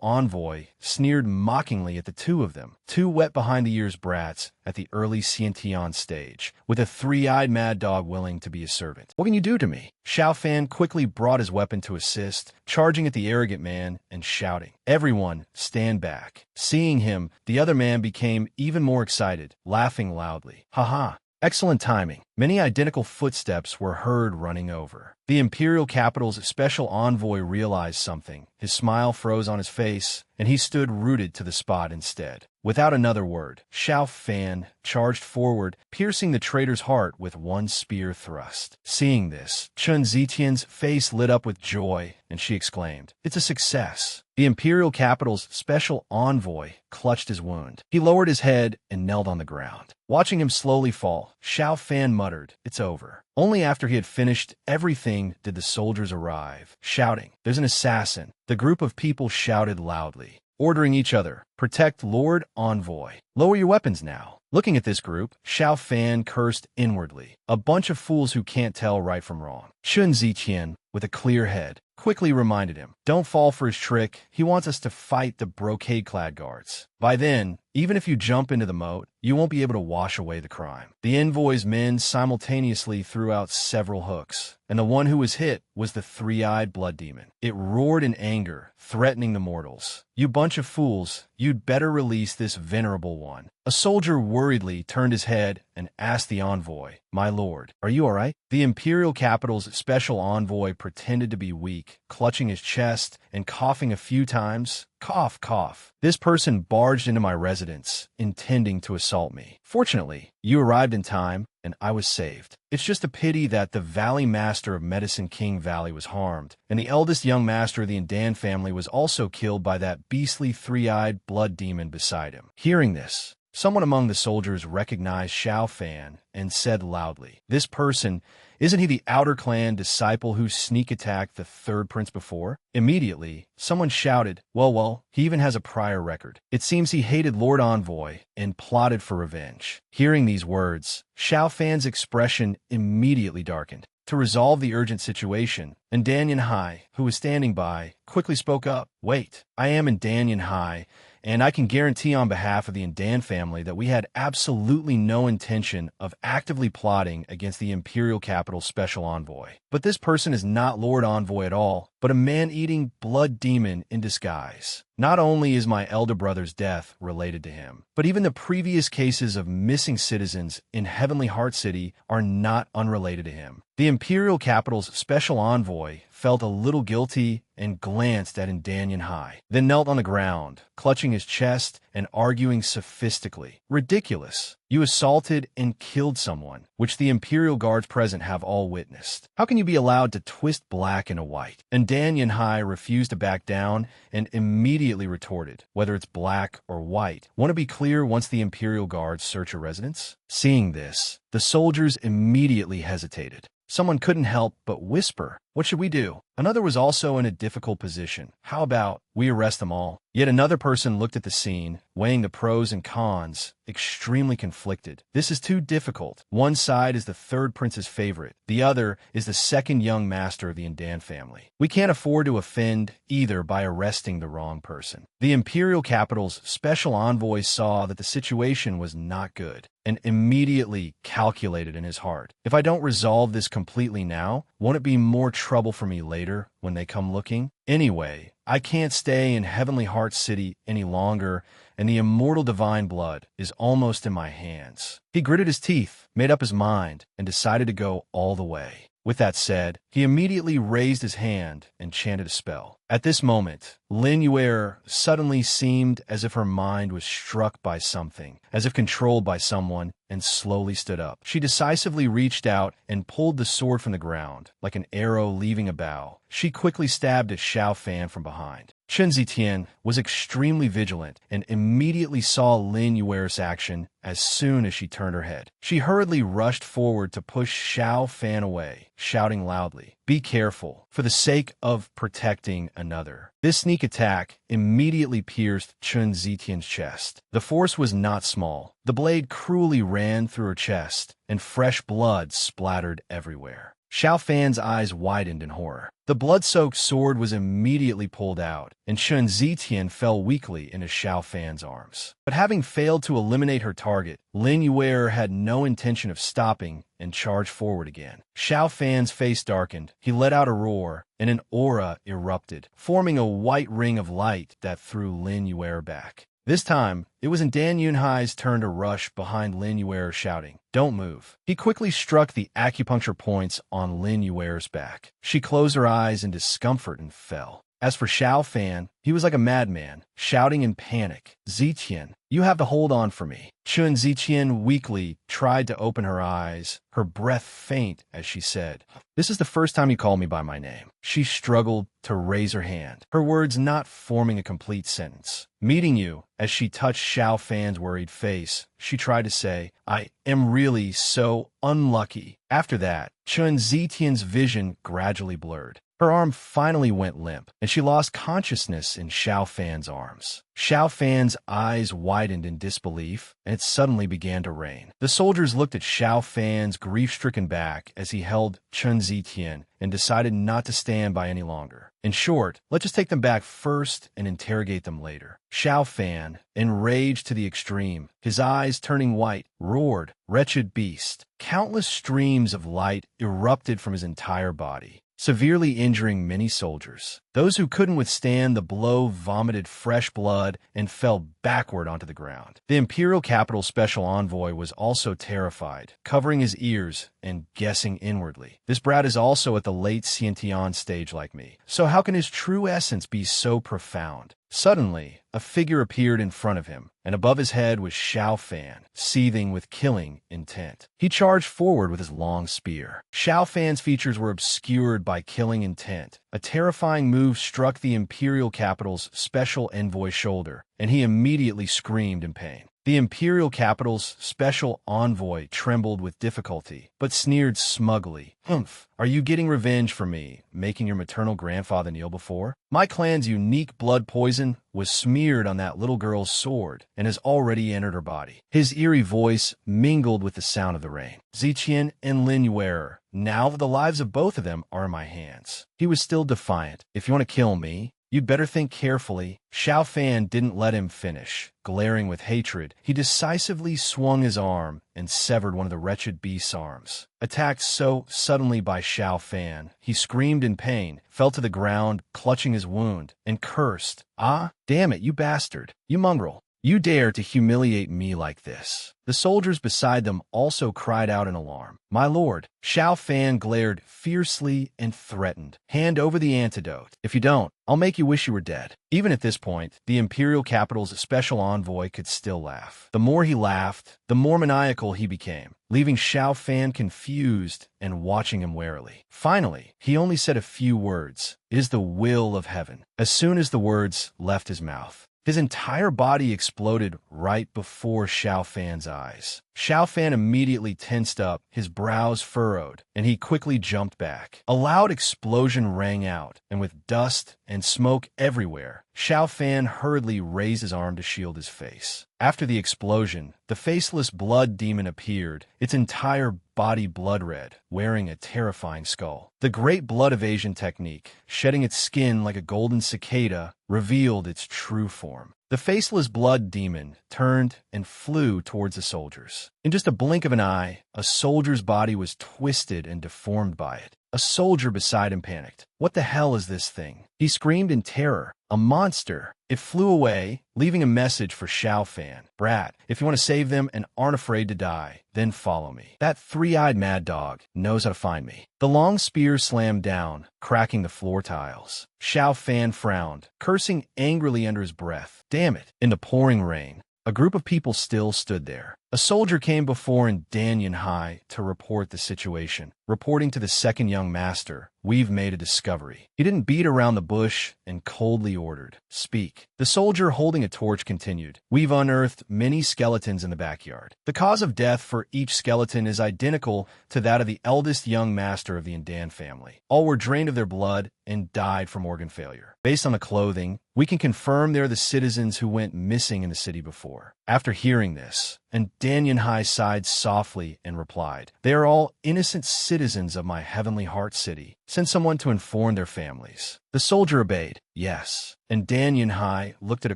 envoy sneered mockingly at the two of them, two wet behind the ears brats at the early Xiantian stage, with a three-eyed mad dog willing to be a servant. "What can you do to me?" Xiao Fan quickly brought his weapon to assist, charging at the arrogant man and shouting, "Everyone, stand back." Seeing him, the other man became even more excited, laughing loudly. "Haha. Excellent timing." Many identical footsteps were heard running over. The imperial capital's special envoy realized something. His smile froze on his face, and he stood rooted to the spot instead. Without another word, Xiao Fan charged forward, piercing the traitor's heart with one spear thrust. Seeing this, Chun Zitian's face lit up with joy, and she exclaimed, "It's a success." The imperial capital's special envoy clutched his wound. He lowered his head and knelt on the ground. Watching him slowly fall, Xiao Fan muttered, "It's over." Only after he had finished everything did the soldiers arrive, shouting, "There's an assassin." The group of people shouted loudly, ordering each other, "Protect Lord Envoy. Lower your weapons now." Looking at this group, Xiao Fan cursed inwardly. A bunch of fools who can't tell right from wrong. Chun Ziqian, with a clear head, quickly reminded him, "Don't fall for his trick. He wants us to fight the brocade-clad guards. By then, even if you jump into the moat, you won't be able to wash away the crime." The envoy's men simultaneously threw out several hooks, and the one who was hit was the three-eyed blood demon. It roared in anger, threatening the mortals. "You bunch of fools, you'd better release this venerable one." A soldier worriedly turned his head and asked the envoy, "My lord, are you all right?" The imperial capital's special envoy pretended to be weak, clutching his chest and coughing a few times. "Cough, cough. This person barged into my residence, intending to assault me. Fortunately, you arrived in time, and I was saved. It's just a pity that the Valley Master of Medicine King Valley was harmed, and the eldest young master of the Indan family was also killed by that beastly three-eyed blood demon beside him." Hearing this, someone among the soldiers recognized Xiao Fan and said loudly, "This person, isn't he the Outer Clan disciple who sneak attacked the third prince before?" Immediately, someone shouted, Well, he even has a prior record. It seems he hated Lord Envoy and plotted for revenge." Hearing these words, Xiao Fan's expression immediately darkened. To resolve the urgent situation, Danyan Hai, who was standing by, quickly spoke up, "Wait, I am Danyan Hai, and I can guarantee on behalf of the Indan family that we had absolutely no intention of actively plotting against the Imperial Capital's special envoy. But this person is not Lord Envoy at all, but a man-eating blood demon in disguise. Not only is my elder brother's death related to him, but even the previous cases of missing citizens in Heavenly Heart City are not unrelated to him." The Imperial Capital's special envoy felt a little guilty and glanced at Danyan Hai, then knelt on the ground, clutching his chest and arguing sophistically, "Ridiculous. You assaulted and killed someone, which the Imperial Guards present have all witnessed. How can you be allowed to twist black into white?" And Danyan Hai refused to back down and immediately retorted, "Whether it's black or white, want to be clear once the Imperial Guards search your residence?" Seeing this, the soldiers immediately hesitated. Someone couldn't help but whisper, "What should we do?" Another was also in a difficult position. "How about we arrest them all?" Yet another person looked at the scene, weighing the pros and cons, extremely conflicted. This is too difficult. One side is the third prince's favorite. The other is the second young master of the Indan family. We can't afford to offend either by arresting the wrong person. The Imperial Capital's special envoy saw that the situation was not good and immediately calculated in his heart, "If I don't resolve this completely now, won't it be more trouble for me later when they come looking? Anyway, I can't stay in Heavenly Heart City any longer, and the immortal divine blood is almost in my hands." He gritted his teeth, made up his mind, and decided to go all the way. With that said, he immediately raised his hand and chanted a spell. At this moment, Lin Yuer suddenly seemed as if her mind was struck by something, as if controlled by someone, and slowly stood up. She decisively reached out and pulled the sword from the ground, like an arrow leaving a bow. She quickly stabbed at Xiao Fan from behind. Chen Zitian was extremely vigilant and immediately saw Lin Yuer's action as soon as she turned her head. She hurriedly rushed forward to push Xiao Fan away, shouting loudly, "Be careful, for the sake of protecting another." This sneak attack immediately pierced Chun Zitian's chest. The force was not small. The blade cruelly ran through her chest, and fresh blood splattered everywhere. Xiao Fan's eyes widened in horror. The blood-soaked sword was immediately pulled out, and Chun Zitian fell weakly into Xiao Fan's arms. But having failed to eliminate her target, Lin Yuer had no intention of stopping and charged forward again. Xiao Fan's face darkened, he let out a roar, and an aura erupted, forming a white ring of light that threw Lin Yuer back. This time, it was Dan Yunhai's turn to rush behind Lin Yuer, shouting, "Don't move." He quickly struck the acupuncture points on Lin Yuer's back. She closed her eyes in discomfort and fell. As for Xiao Fan, he was like a madman, shouting in panic, "Zitian, you have to hold on for me." Chun Zitian weakly tried to open her eyes, her breath faint as she said, "This is the first time you call me by my name." She struggled to raise her hand, her words not forming a complete sentence. "Meeting you," as she touched Xiao Fan's worried face, she tried to say, "I am really so unlucky." After that, Chun Zitian's vision gradually blurred. Her arm finally went limp, and she lost consciousness in Xiao Fan's arms. Xiao Fan's eyes widened in disbelief, and it suddenly began to rain. The soldiers looked at Xiao Fan's grief-stricken back as he held Chun Zitian and decided not to stand by any longer. In short, let's just take them back first and interrogate them later. Xiao Fan, enraged to the extreme, his eyes turning white, roared, "Wretched beast!" Countless streams of light erupted from his entire body, severely injuring many soldiers. Those who couldn't withstand the blow vomited fresh blood and fell backward onto the ground. The Imperial Capital Special Envoy was also terrified, covering his ears and guessing inwardly. This brat is also at the late Xiantian stage like me, so how can his true essence be so profound? Suddenly, a figure appeared in front of him, and above his head was Xiao Fan, seething with killing intent. He charged forward with his long spear. Xiao Fan's features were obscured by killing intent. A terrifying move struck the Imperial Capital's Special Envoy's shoulder, and he immediately screamed in pain. The Imperial Capital's Special Envoy trembled with difficulty, but sneered smugly. "Humph, are you getting revenge for me, making your maternal grandfather kneel before? My clan's unique blood poison was smeared on that little girl's sword and has already entered her body." His eerie voice mingled with the sound of the rain. "Zitian and Lin Yuer, now that the lives of both of them are in my hands." He was still defiant. "If you want to kill me, you'd better think carefully." Xiao Fan didn't let him finish. Glaring with hatred, he decisively swung his arm and severed one of the wretched beast's arms. Attacked so suddenly by Xiao Fan, he screamed in pain, fell to the ground, clutching his wound, and cursed, "Ah, damn it, you bastard! You mongrel! You dare to humiliate me like this." The soldiers beside them also cried out in alarm. "My lord!" Xiao Fan glared fiercely and threatened. "Hand over the antidote. If you don't, I'll make you wish you were dead." Even at this point, the Imperial Capital's Special Envoy could still laugh. The more he laughed, the more maniacal he became, leaving Xiao Fan confused and watching him warily. Finally, he only said a few words. "It is the will of heaven." As soon as the words left his mouth, his entire body exploded right before Xiao Fan's eyes. Xiao Fan immediately tensed up, his brows furrowed, and he quickly jumped back. A loud explosion rang out, and with dust and smoke everywhere, Xiao Fan hurriedly raised his arm to shield his face. After the explosion, the faceless blood demon appeared, its entire body blood red, wearing a terrifying skull. The great blood evasion technique, shedding its skin like a golden cicada, revealed its true form. The faceless blood demon turned and flew towards the soldiers. In just a blink of an eye, a soldier's body was twisted and deformed by it. A soldier beside him panicked. "What the hell is this thing?" He screamed in terror. "A monster!" It flew away, leaving a message for Xiao Fan. "Brat, if you want to save them and aren't afraid to die, then follow me. That three-eyed mad dog knows how to find me." The long spear slammed down, cracking the floor tiles. Xiao Fan frowned, cursing angrily under his breath. Damn it. In the pouring rain, a group of people still stood there. A soldier came before Dan Yunhai to report the situation. Reporting to the second young master, "We've made a discovery." He didn't beat around the bush and coldly ordered, "Speak." The soldier holding a torch continued, "We've unearthed many skeletons in the backyard. The cause of death for each skeleton is identical to that of the eldest young master of the Indan family. All were drained of their blood and died from organ failure. Based on the clothing, we can confirm they're the citizens who went missing in the city before." After hearing this, and Dan Yunhai sighed softly and replied, "They are all innocent citizens of my heavenly heart city. Send someone to inform their families." The soldier obeyed, "Yes." And Dan Yunhai looked at a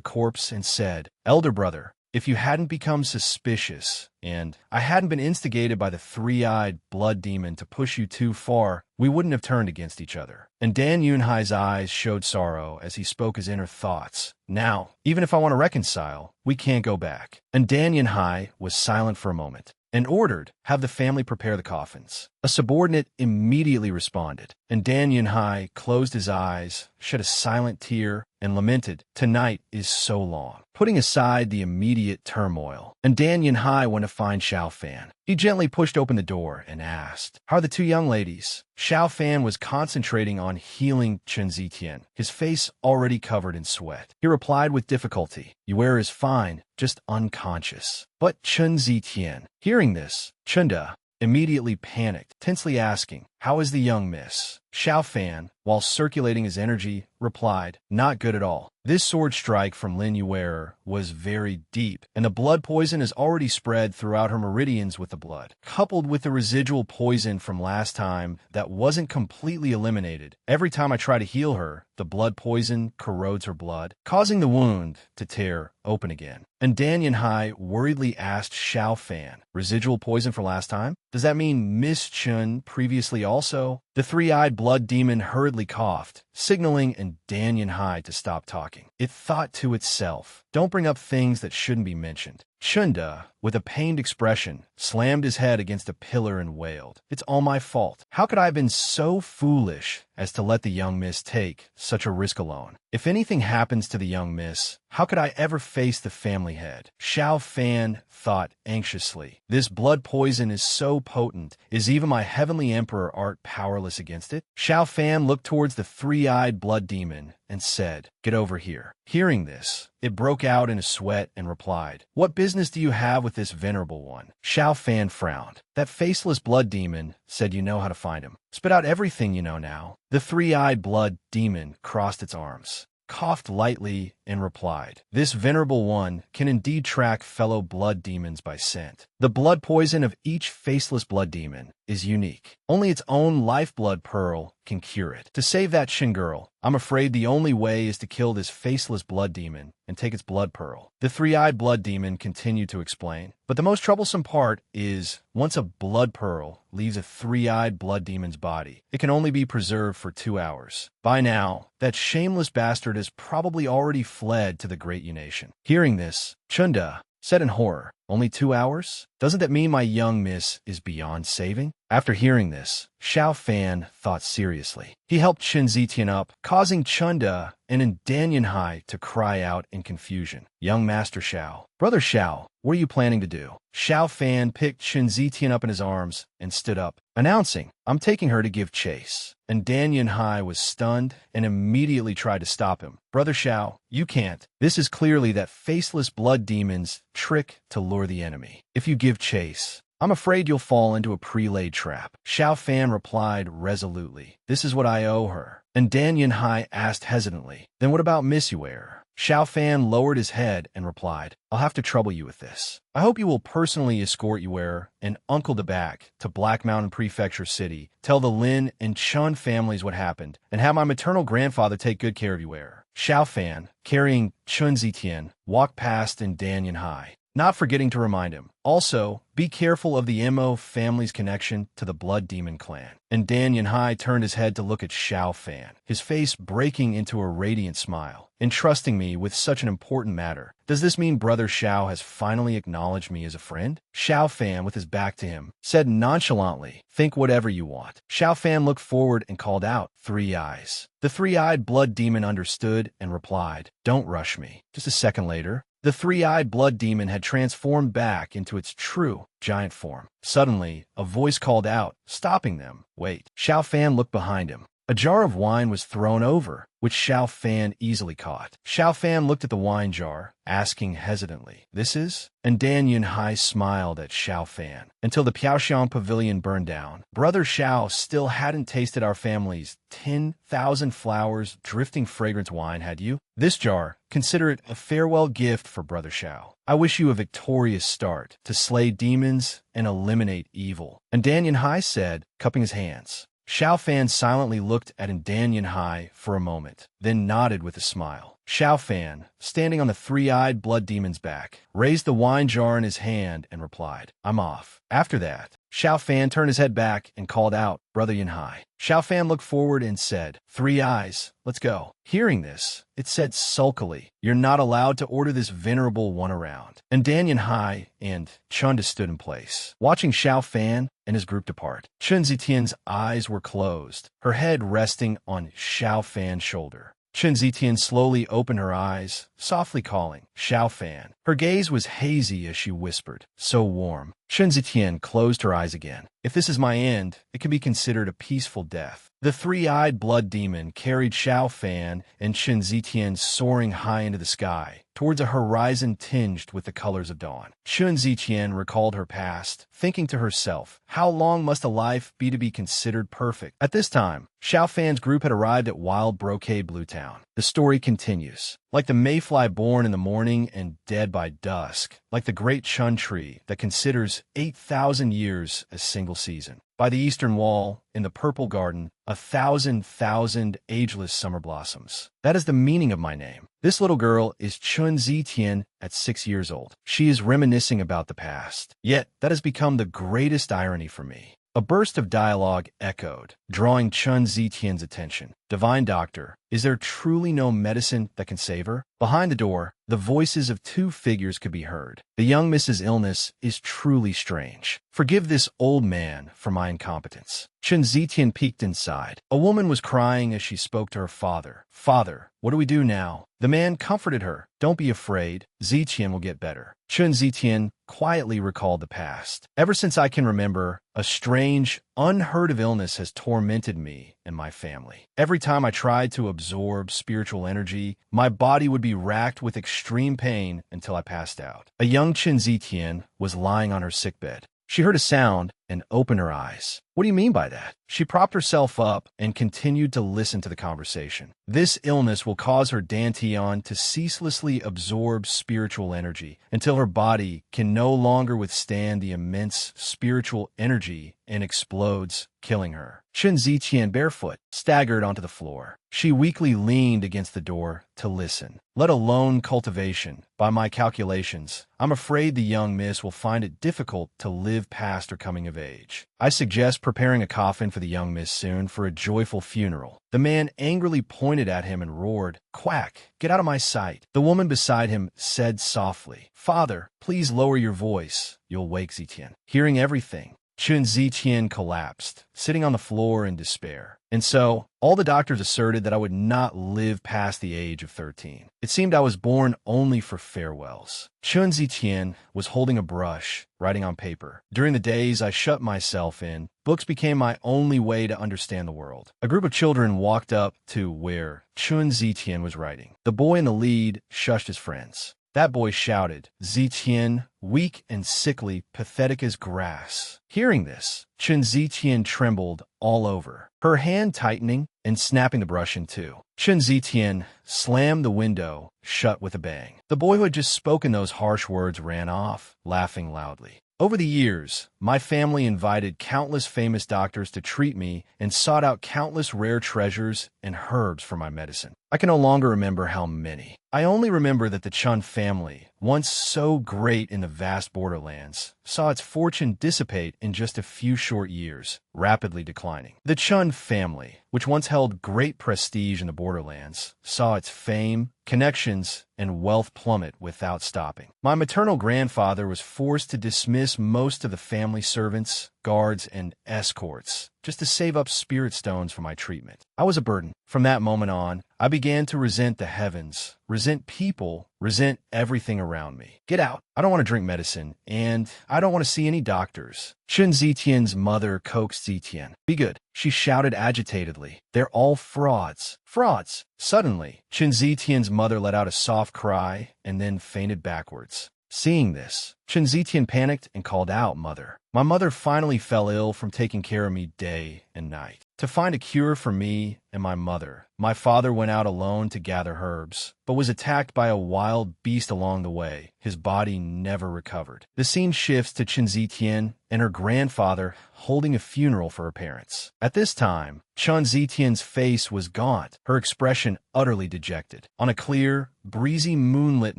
corpse and said, "Elder brother, if you hadn't become suspicious, and I hadn't been instigated by the three-eyed blood demon to push you too far, we wouldn't have turned against each other." And Dan Yunhai's eyes showed sorrow as he spoke his inner thoughts. "Now, even if I want to reconcile, we can't go back." And Dan Yunhai was silent for a moment and ordered, "Have the family prepare the coffins." A subordinate immediately responded, and Dan Yunhai closed his eyes, shed a silent tear, and lamented, "Tonight is so long," putting aside the immediate turmoil. And Dan Yunhai went to find Xiao Fan. He gently pushed open the door and asked, "How are the two young ladies?" Xiao Fan was concentrating on healing Chen Zitian, his face already covered in sweat. He replied with difficulty, "Yuer is fine, just unconscious." But Chen Zitian, hearing this, Chunda, immediately panicked, tensely asking, "How is the young miss?" Xiao Fan, while circulating his energy, replied, "Not good at all. This sword strike from Lin Yuer was very deep, and the blood poison has already spread throughout her meridians with the blood. Coupled with the residual poison from last time that wasn't completely eliminated, every time I try to heal her, the blood poison corrodes her blood, causing the wound to tear open again." And Dan Yunhai worriedly asked Xiao Fan, "Residual poison for last time? Does that mean Miss Chun previously also?" The three-eyed blood demon hurriedly coughed, signaling and Dan Yunhai to stop talking. It thought to itself, "Don't bring up things that shouldn't be mentioned." Chunda, with a pained expression, slammed his head against a pillar and wailed, "It's all my fault. How could I have been so foolish as to let the young miss take such a risk alone? If anything happens to the young miss, how could I ever face the family head?" Xiao Fan thought anxiously, "This blood poison is so potent. Is even my heavenly emperor art powerless against it?" Xiao Fan looked towards the three-eyed blood demon and said, "Get over here." Hearing this, it broke out in a sweat and replied, "What business do you have with this venerable one?" Xiao Fan frowned. "That faceless blood demon said you know how to find him. Spit out everything you know now." The three-eyed blood demon crossed its arms, coughed lightly, and replied, "This venerable one can indeed track fellow blood demons by scent. The blood poison of each faceless blood demon is unique. Only its own lifeblood pearl can cure it. To save that Shin girl, I'm afraid the only way is to kill this faceless blood demon and take its blood pearl." The three-eyed blood demon continued to explain, "But the most troublesome part is, once a blood pearl leaves a three-eyed blood demon's body, it can only be preserved for 2 hours. By now, that shameless bastard has probably already fled to the great Unation." Hearing this, Chunda said in horror, "Only 2 hours? Doesn't that mean my young miss is beyond saving?" After hearing this, Xiao Fan thought seriously. He helped Chen Zitian up, causing Chunda and Dan Yunhai to cry out in confusion, "Young Master Xiao, Brother Xiao, what are you planning to do?" Xiao Fan picked Chen Zitian up in his arms and stood up, announcing, "I'm taking her to give chase." And Dan Yunhai was stunned and immediately tried to stop him. "Brother Xiao, you can't. This is clearly that faceless blood demon's trick to lure the enemy. If you give chase, I'm afraid you'll fall into a pre-laid trap." Xiao Fan replied resolutely, "This is what I owe her." And Dan Yunhai asked hesitantly, "Then what about Miss Yuer?" Xiao Fan lowered his head and replied, "I'll have to trouble you with this. I hope you will personally escort Yuer and Uncle Da back to Black Mountain Prefecture City, tell the Lin and Chun families what happened, and have my maternal grandfather take good care of Yuer." Xiao Fan, carrying Chun Zitian, walked past in Dan Yunhai, not forgetting to remind him, "Also, be careful of the Mo family's connection to the Blood Demon clan." And Dan Yunhai turned his head to look at Xiao Fan, his face breaking into a radiant smile. "Entrusting me with such an important matter, does this mean Brother Xiao has finally acknowledged me as a friend?" Xiao Fan, with his back to him, said nonchalantly, "Think whatever you want." Xiao Fan looked forward and called out, "Three Eyes." The three-eyed blood demon understood and replied, "Don't rush me." Just a second later, the three-eyed blood demon had transformed back into its true giant form. Suddenly, a voice called out, stopping them. "Wait." Xiao Fan looked behind him. A jar of wine was thrown over, which Xiao Fan easily caught. Xiao Fan looked at the wine jar, asking hesitantly, "This is?" And Dan Yunhai smiled at Xiao Fan. "Until the Piaoxiang pavilion burned down, Brother Xiao still hadn't tasted our family's 10,000 flowers drifting fragrance wine, had you? This jar, consider it a farewell gift for Brother Xiao. I wish you a victorious start to slay demons and eliminate evil." And Dan Yunhai said, cupping his hands. Xiao Fan silently looked at Dan Yunhai for a moment, then nodded with a smile. Xiao Fan, standing on the three-eyed blood demon's back, raised the wine jar in his hand and replied, "I'm off." After that, Xiao Fan turned his head back and called out, "Brother Yunhai." Xiao Fan looked forward and said, "Three eyes, let's go." Hearing this, it said sulkily, "You're not allowed to order this venerable one around." And Dan Yunhai and Chunda stood in place, watching Xiao Fan and his group depart. Chun Zitian's eyes were closed, her head resting on Xiao Fan's shoulder. Chun Zitian slowly opened her eyes, softly calling, "Xiao Fan." Her gaze was hazy as she whispered, "So warm." Chun Zitian closed her eyes again. "If this is my end, it can be considered a peaceful death." The three-eyed blood demon carried Xiao Fan and Chun Zitian soaring high into the sky, towards a horizon tinged with the colors of dawn. Chun Zitian recalled her past, thinking to herself, how long must a life be to be considered perfect? At this time, Xiao Fan's group had arrived at Wild Brocade Blue Town. The story continues. Like the mayfly born in the morning and dead by dusk, like the great chun tree that considers 8,000 years a single season. By the eastern wall, in the purple garden, 1,000 ageless summer blossoms. That is the meaning of my name. This little girl is Chun Zitian at 6 years old. She is reminiscing about the past. Yet, that has become the greatest irony for me. A burst of dialogue echoed, drawing Chun Zitian's attention. "Divine Doctor, is there truly no medicine that can save her?" Behind the door, the voices of two figures could be heard. "The young Mrs. Illness is truly strange. Forgive this old man for my incompetence." Chun Zitian peeked inside. A woman was crying as she spoke to her father. "Father, what do we do now?" The man comforted her. "Don't be afraid. Zitian will get better." Chun Zitian quietly recalled the past. "Ever since I can remember, a strange, unheard-of illness has tormented me and my family. Every time I tried to absorb spiritual energy, my body would be racked with extreme pain until I passed out." A young Chun Zitian was lying on her sickbed. She heard a sound and opened her eyes. "What do you mean by that?" She propped herself up and continued to listen to the conversation. "This illness will cause her dantian to ceaselessly absorb spiritual energy until her body can no longer withstand the immense spiritual energy and explodes, killing her." Chun Zitian, barefoot, staggered onto the floor. She weakly leaned against the door to listen. "Let alone cultivation. By my calculations, I'm afraid the young miss will find it difficult to live past her coming of age. I suggest preparing a coffin for the young miss soon for a joyful funeral." The man angrily pointed at him and roared, "Quack, get out of my sight." The woman beside him said softly, "Father, please lower your voice. You'll wake Zitian." Hearing everything, Chun Zitian collapsed, sitting on the floor in despair. And so, all the doctors asserted that I would not live past the age of 13. It seemed I was born only for farewells. Chun Zitian was holding a brush, writing on paper. During the days I shut myself in, books became my only way to understand the world. A group of children walked up to where Chun Zitian was writing. The boy in the lead shushed his friends. That boy shouted, "Zitian, weak and sickly, pathetic as grass." Hearing this, Chun Zitian trembled all over, her hand tightening and snapping the brush in two. Chun Zitian slammed the window shut with a bang. The boy who had just spoken those harsh words ran off, laughing loudly. Over the years, my family invited countless famous doctors to treat me and sought out countless rare treasures and herbs for my medicine. I can no longer remember how many. I only remember that the Chun family, once so great in the vast borderlands, saw its fortune dissipate in just a few short years, rapidly declining. The Chun family, which once held great prestige in the borderlands, saw its fame, connections, and wealth plummet without stopping. My maternal grandfather was forced to dismiss most of the family servants, guards and escorts just to save up spirit stones for my treatment. I was a burden. From that moment on, I began to resent the heavens, resent people, resent everything around me. Get out. I don't want to drink medicine, and I don't want to see any doctors. Chun Zitian's mother coaxed Zitian. Be good, she shouted agitatedly. They're all frauds. Frauds. Suddenly, Chun Zitian's mother let out a soft cry and then fainted backwards. Seeing this, Chun Zitian panicked and called out, "Mother." My mother finally fell ill from taking care of me day and night. To find a cure for me and my mother, my father went out alone to gather herbs, but was attacked by a wild beast along the way. His body never recovered. The scene shifts to Chun Zitian and her grandfather holding a funeral for her parents. At this time, Chun Zitian's face was gaunt, her expression utterly dejected. On a clear, breezy moonlit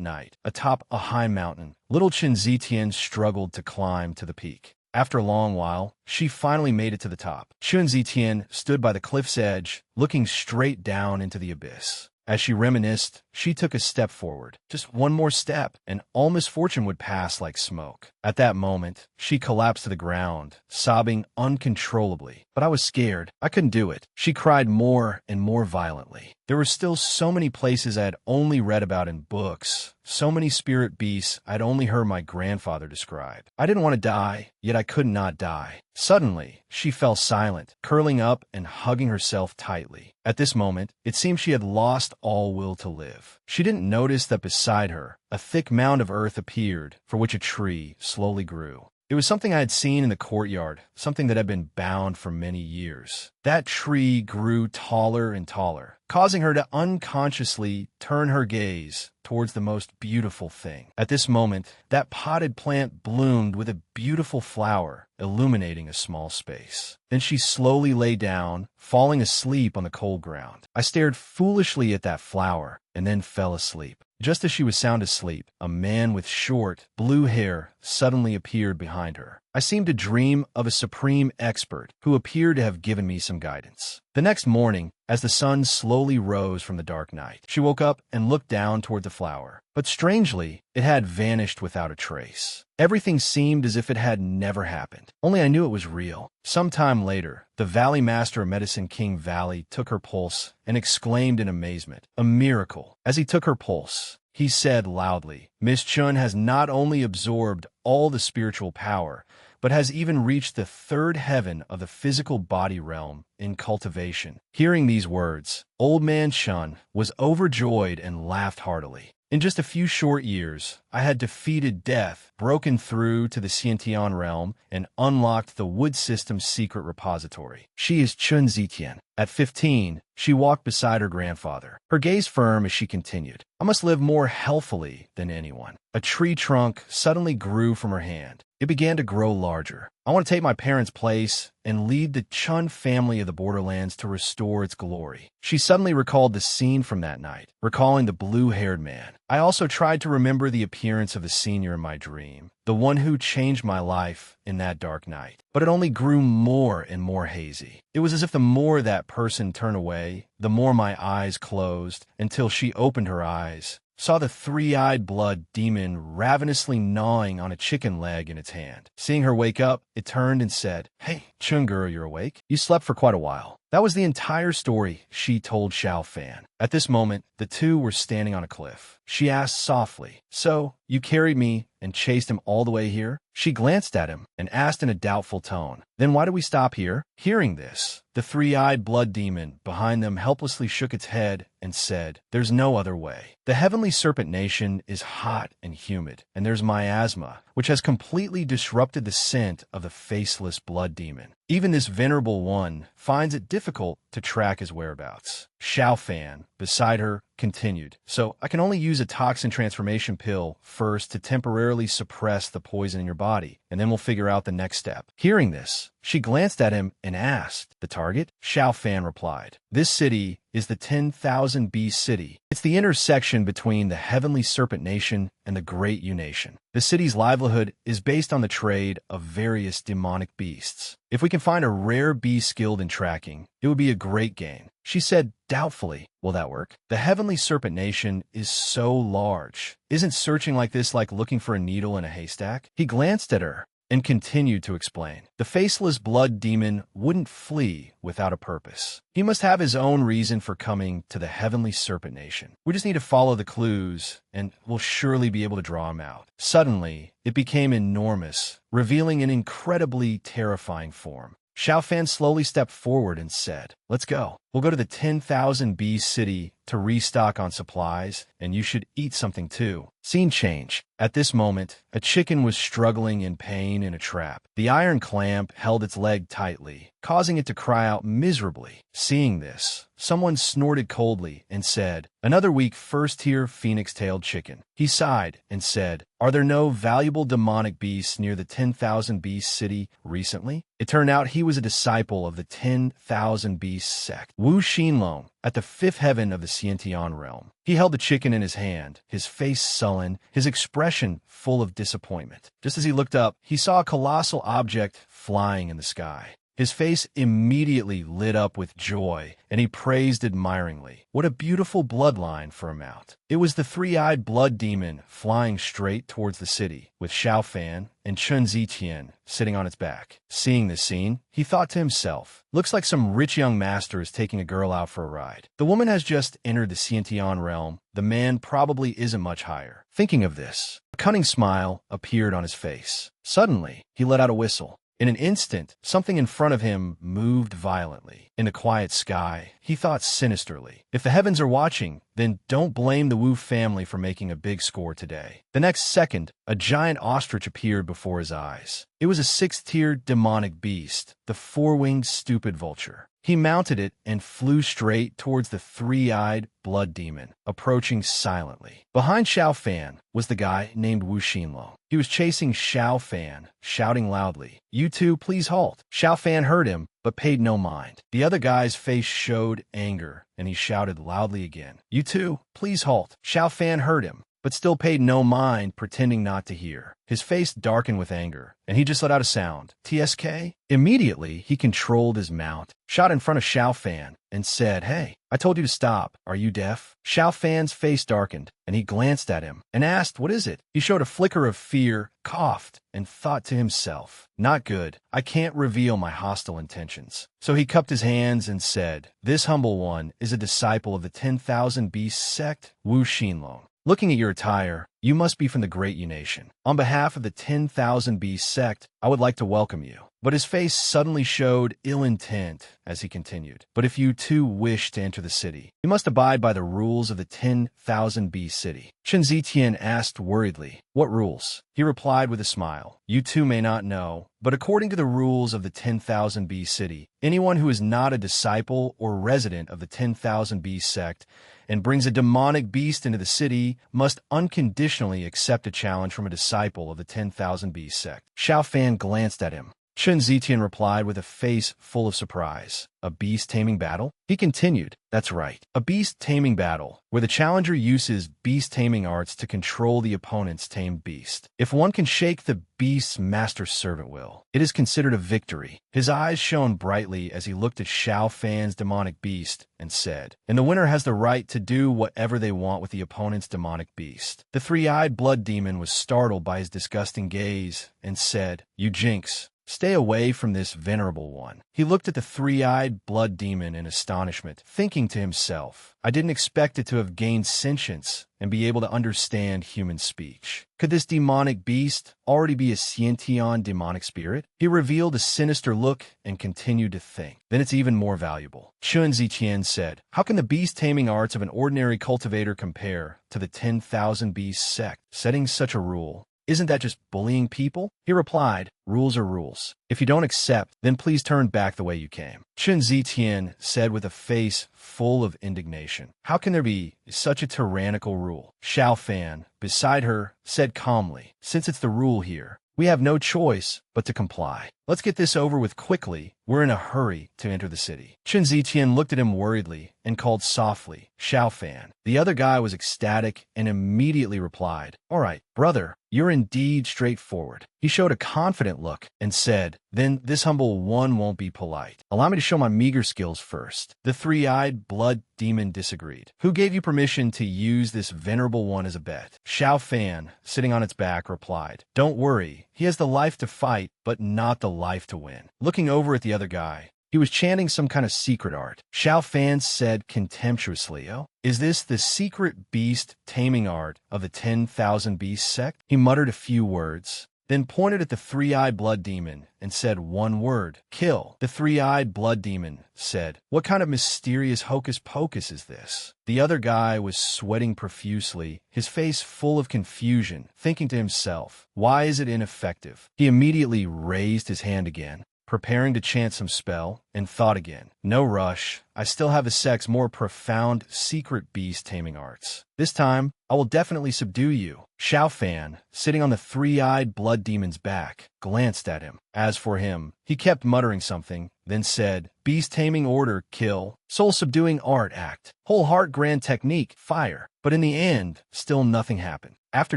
night, atop a high mountain, little Chun Zitian struggled to climb to the peak. After a long while, she finally made it to the top. Chun Zitian stood by the cliff's edge, looking straight down into the abyss. As she reminisced, she took a step forward. Just one more step, and all misfortune would pass like smoke. At that moment, she collapsed to the ground, sobbing uncontrollably. But I was scared. I couldn't do it. She cried more and more violently. There were still so many places I had only read about in books, so many spirit beasts I'd only heard my grandfather describe. I didn't want to die, yet I could not die. Suddenly, she fell silent, curling up and hugging herself tightly. At this moment, it seemed she had lost all will to live. She didn't notice that beside her, a thick mound of earth appeared, for which a tree slowly grew. It was something I had seen in the courtyard, something that had been bound for many years. That tree grew taller and taller, causing her to unconsciously turn her gaze towards the most beautiful thing. At this moment, that potted plant bloomed with a beautiful flower, illuminating a small space. Then she slowly lay down, falling asleep on the cold ground. I stared foolishly at that flower, and then fell asleep. Just as she was sound asleep, a man with short, blue hair suddenly appeared behind her. I seemed to dream of a supreme expert who appeared to have given me some guidance. The next morning, as the sun slowly rose from the dark night, she woke up and looked down toward the flower. But strangely, it had vanished without a trace. Everything seemed as if it had never happened. Only I knew it was real. Sometime later, the Valley Master of Medicine King Valley took her pulse and exclaimed in amazement, "A miracle!" As he took her pulse, he said loudly, "Miss Chun has not only absorbed all the spiritual power, but has even reached the third heaven of the physical body realm in cultivation." Hearing these words, Old Man Chun was overjoyed and laughed heartily. In just a few short years, I had defeated death, broken through to the Xiantian realm, and unlocked the Wood System's secret repository. She is Chun Zitian. At 15, she walked beside her grandfather, her gaze firm as she continued, "I must live more healthily than anyone." A tree trunk suddenly grew from her hand. It began to grow larger. "I want to take my parents' place and lead the Chun family of the borderlands to restore its glory." She suddenly recalled the scene from that night, recalling the blue-haired man. I also tried to remember the appearance of the senior in my dream, the one who changed my life in that dark night. But it only grew more and more hazy. It was as if the more that person turned away, the more my eyes closed, until she opened her eyes, saw the three-eyed blood demon ravenously gnawing on a chicken leg in its hand. Seeing her wake up, it turned and said, "Hey, Chunguru, you're awake? You slept for quite a while." That was the entire story she told Xiao Fan. At this moment, the two were standing on a cliff. She asked softly, "So, you carried me and chased him all the way here?" She glanced at him and asked in a doubtful tone, "Then why did we stop here?" Hearing this, the three-eyed blood demon behind them helplessly shook its head and said, "There's no other way. The Heavenly Serpent Nation is hot and humid, and there's miasma, which has completely disrupted the scent of the faceless blood demon. Even this venerable one finds it difficult to track his whereabouts." Xiao Fan, beside her, continued, "So I can only use a toxin transformation pill first to temporarily suppress the poison in your body, and then we'll figure out the next step." Hearing this, she glanced at him and asked, "The target?" Xiao Fan replied, "This city is the 10,000 Beast City. It's the intersection between the Heavenly Serpent Nation and the Great U Nation. The city's livelihood is based on the trade of various demonic beasts. If we can find a rare beast skilled in tracking, it would be a great gain." She said doubtfully, "Will that work? The Heavenly Serpent Nation is so large. Isn't searching like this like looking for a needle in a haystack?" He glanced at her and continued to explain. The faceless blood demon wouldn't flee without a purpose. He must have his own reason for coming to the heavenly serpent nation. We just need to follow the clues, and we'll surely be able to draw him out. Suddenly, it became enormous, revealing an incredibly terrifying form. Xiao Fan slowly stepped forward and said, "Let's go. We'll go to the 10,000 Beast City to restock on supplies, and you should eat something too." Scene change. At this moment, a chicken was struggling in pain in a trap. The iron clamp held its leg tightly, causing it to cry out miserably. Seeing this, someone snorted coldly and said, "Another weak first-tier phoenix-tailed chicken." He sighed and said, "Are there no valuable demonic beasts near the 10,000 Beast City recently?" It turned out he was a disciple of the 10,000 Beast sect, Wu Xinlong, at the fifth heaven of the Xiantian realm. He held the chicken in his hand, his face sullen, his expression full of disappointment. Just as he looked up, he saw a colossal object flying in the sky. His face immediately lit up with joy, and he praised admiringly. What a beautiful bloodline for a mount. It was the three-eyed blood demon flying straight towards the city, with Xiao Fan and Chun Ziqian sitting on its back. Seeing this scene, he thought to himself, "Looks like some rich young master is taking a girl out for a ride. The woman has just entered the Xiantian realm. The man probably isn't much higher." Thinking of this, a cunning smile appeared on his face. Suddenly, he let out a whistle. In an instant, something in front of him moved violently. In the quiet sky, he thought sinisterly, "If the heavens are watching, then don't blame the Wu family for making a big score today." The next second, a giant ostrich appeared before his eyes. It was a sixth-tier demonic beast, the four-winged stupid vulture. He mounted it and flew straight towards the three-eyed blood demon, approaching silently. Behind Xiao Fan was the guy named Wu Xinlong. He was chasing Xiao Fan, shouting loudly, "You two, please halt." Xiao Fan heard him, but paid no mind. The other guy's face showed anger, and he shouted loudly again, "You two, please halt." Xiao Fan heard him, but still paid no mind, pretending not to hear. His face darkened with anger, and he just let out a sound, "TSK?" Immediately, he controlled his mount, shot in front of Xiao Fan, and said, "Hey, I told you to stop. Are you deaf?" Xiao Fan's face darkened, and he glanced at him and asked, "What is it?" He showed a flicker of fear, coughed, and thought to himself, "Not good. I can't reveal my hostile intentions." So he cupped his hands and said, "This humble one is a disciple of the 10,000 Beast sect, Wu Xinlong. Looking at your attire, you must be from the Great Yu Nation. On behalf of the 10,000 Beast sect, I would like to welcome you." But his face suddenly showed ill intent as he continued. "But if you too wish to enter the city, you must abide by the rules of the 10,000 Beast city." Chen Zitian asked worriedly, "What rules?" He replied with a smile, "You too may not know, but according to the rules of the 10,000 Beast city, anyone who is not a disciple or resident of the 10,000 Beast sect and brings a demonic beast into the city must unconditionally accept a challenge from a disciple of the 10,000 Beast sect." Xiao Fan glanced at him. Chen Zitian replied with a face full of surprise, "A beast-taming battle?" He continued, "That's right, a beast-taming battle, where the challenger uses beast-taming arts to control the opponent's tamed beast. If one can shake the beast's master-servant will, it is considered a victory." His eyes shone brightly as he looked at Xiao Fan's demonic beast and said, "And the winner has the right to do whatever they want with the opponent's demonic beast." The three-eyed blood demon was startled by his disgusting gaze and said, "You jinx. Stay away from this venerable one." He looked at the three-eyed blood demon in astonishment, thinking to himself, "I didn't expect it to have gained sentience and be able to understand human speech. Could this demonic beast already be a Xiantian demonic spirit?" He revealed a sinister look and continued to think. "Then it's even more valuable." Chun Ziqian said, "How can the beast-taming arts of an ordinary cultivator compare to the 10,000 Beast sect? Setting such a rule, isn't that just bullying people?" He replied, "Rules are rules. If you don't accept, then please turn back the way you came." Chen Zitian said with a face full of indignation, "How can there be such a tyrannical rule?" Xiao Fan, beside her, said calmly, "Since it's the rule here, we have no choice but to comply. Let's get this over with quickly. We're in a hurry to enter the city. Chen Zitian looked at him worriedly and called softly, Xiao Fan. The other guy was ecstatic and immediately replied, all right, brother, you're indeed straightforward. He showed a confident look and said, then this humble one won't be polite. Allow me to show my meager skills first. The three-eyed blood demon disagreed. Who gave you permission to use this venerable one as a bet? Xiao Fan, sitting on its back, replied, don't worry, he has the life to fight, but not the life to win. Looking over at the other guy, he was chanting some kind of secret art. Xiao Fan said contemptuously, oh, is this the secret beast taming art of the 10,000 Beasts sect? He muttered a few words, then pointed at the three-eyed blood demon and said one word, kill. The three-eyed blood demon said, what kind of mysterious hocus pocus is this? The other guy was sweating profusely, his face full of confusion, thinking to himself, why is it ineffective? He immediately raised his hand again, preparing to chant some spell, and thought again, no rush, I still have the sect's more profound secret beast taming arts. This time, I will definitely subdue you. Xiao Fan, sitting on the three-eyed blood demon's back, glanced at him. As for him, he kept muttering something, then said, beast taming order, kill. Soul subduing art, act. Whole heart grand technique, fire. But in the end, still nothing happened. After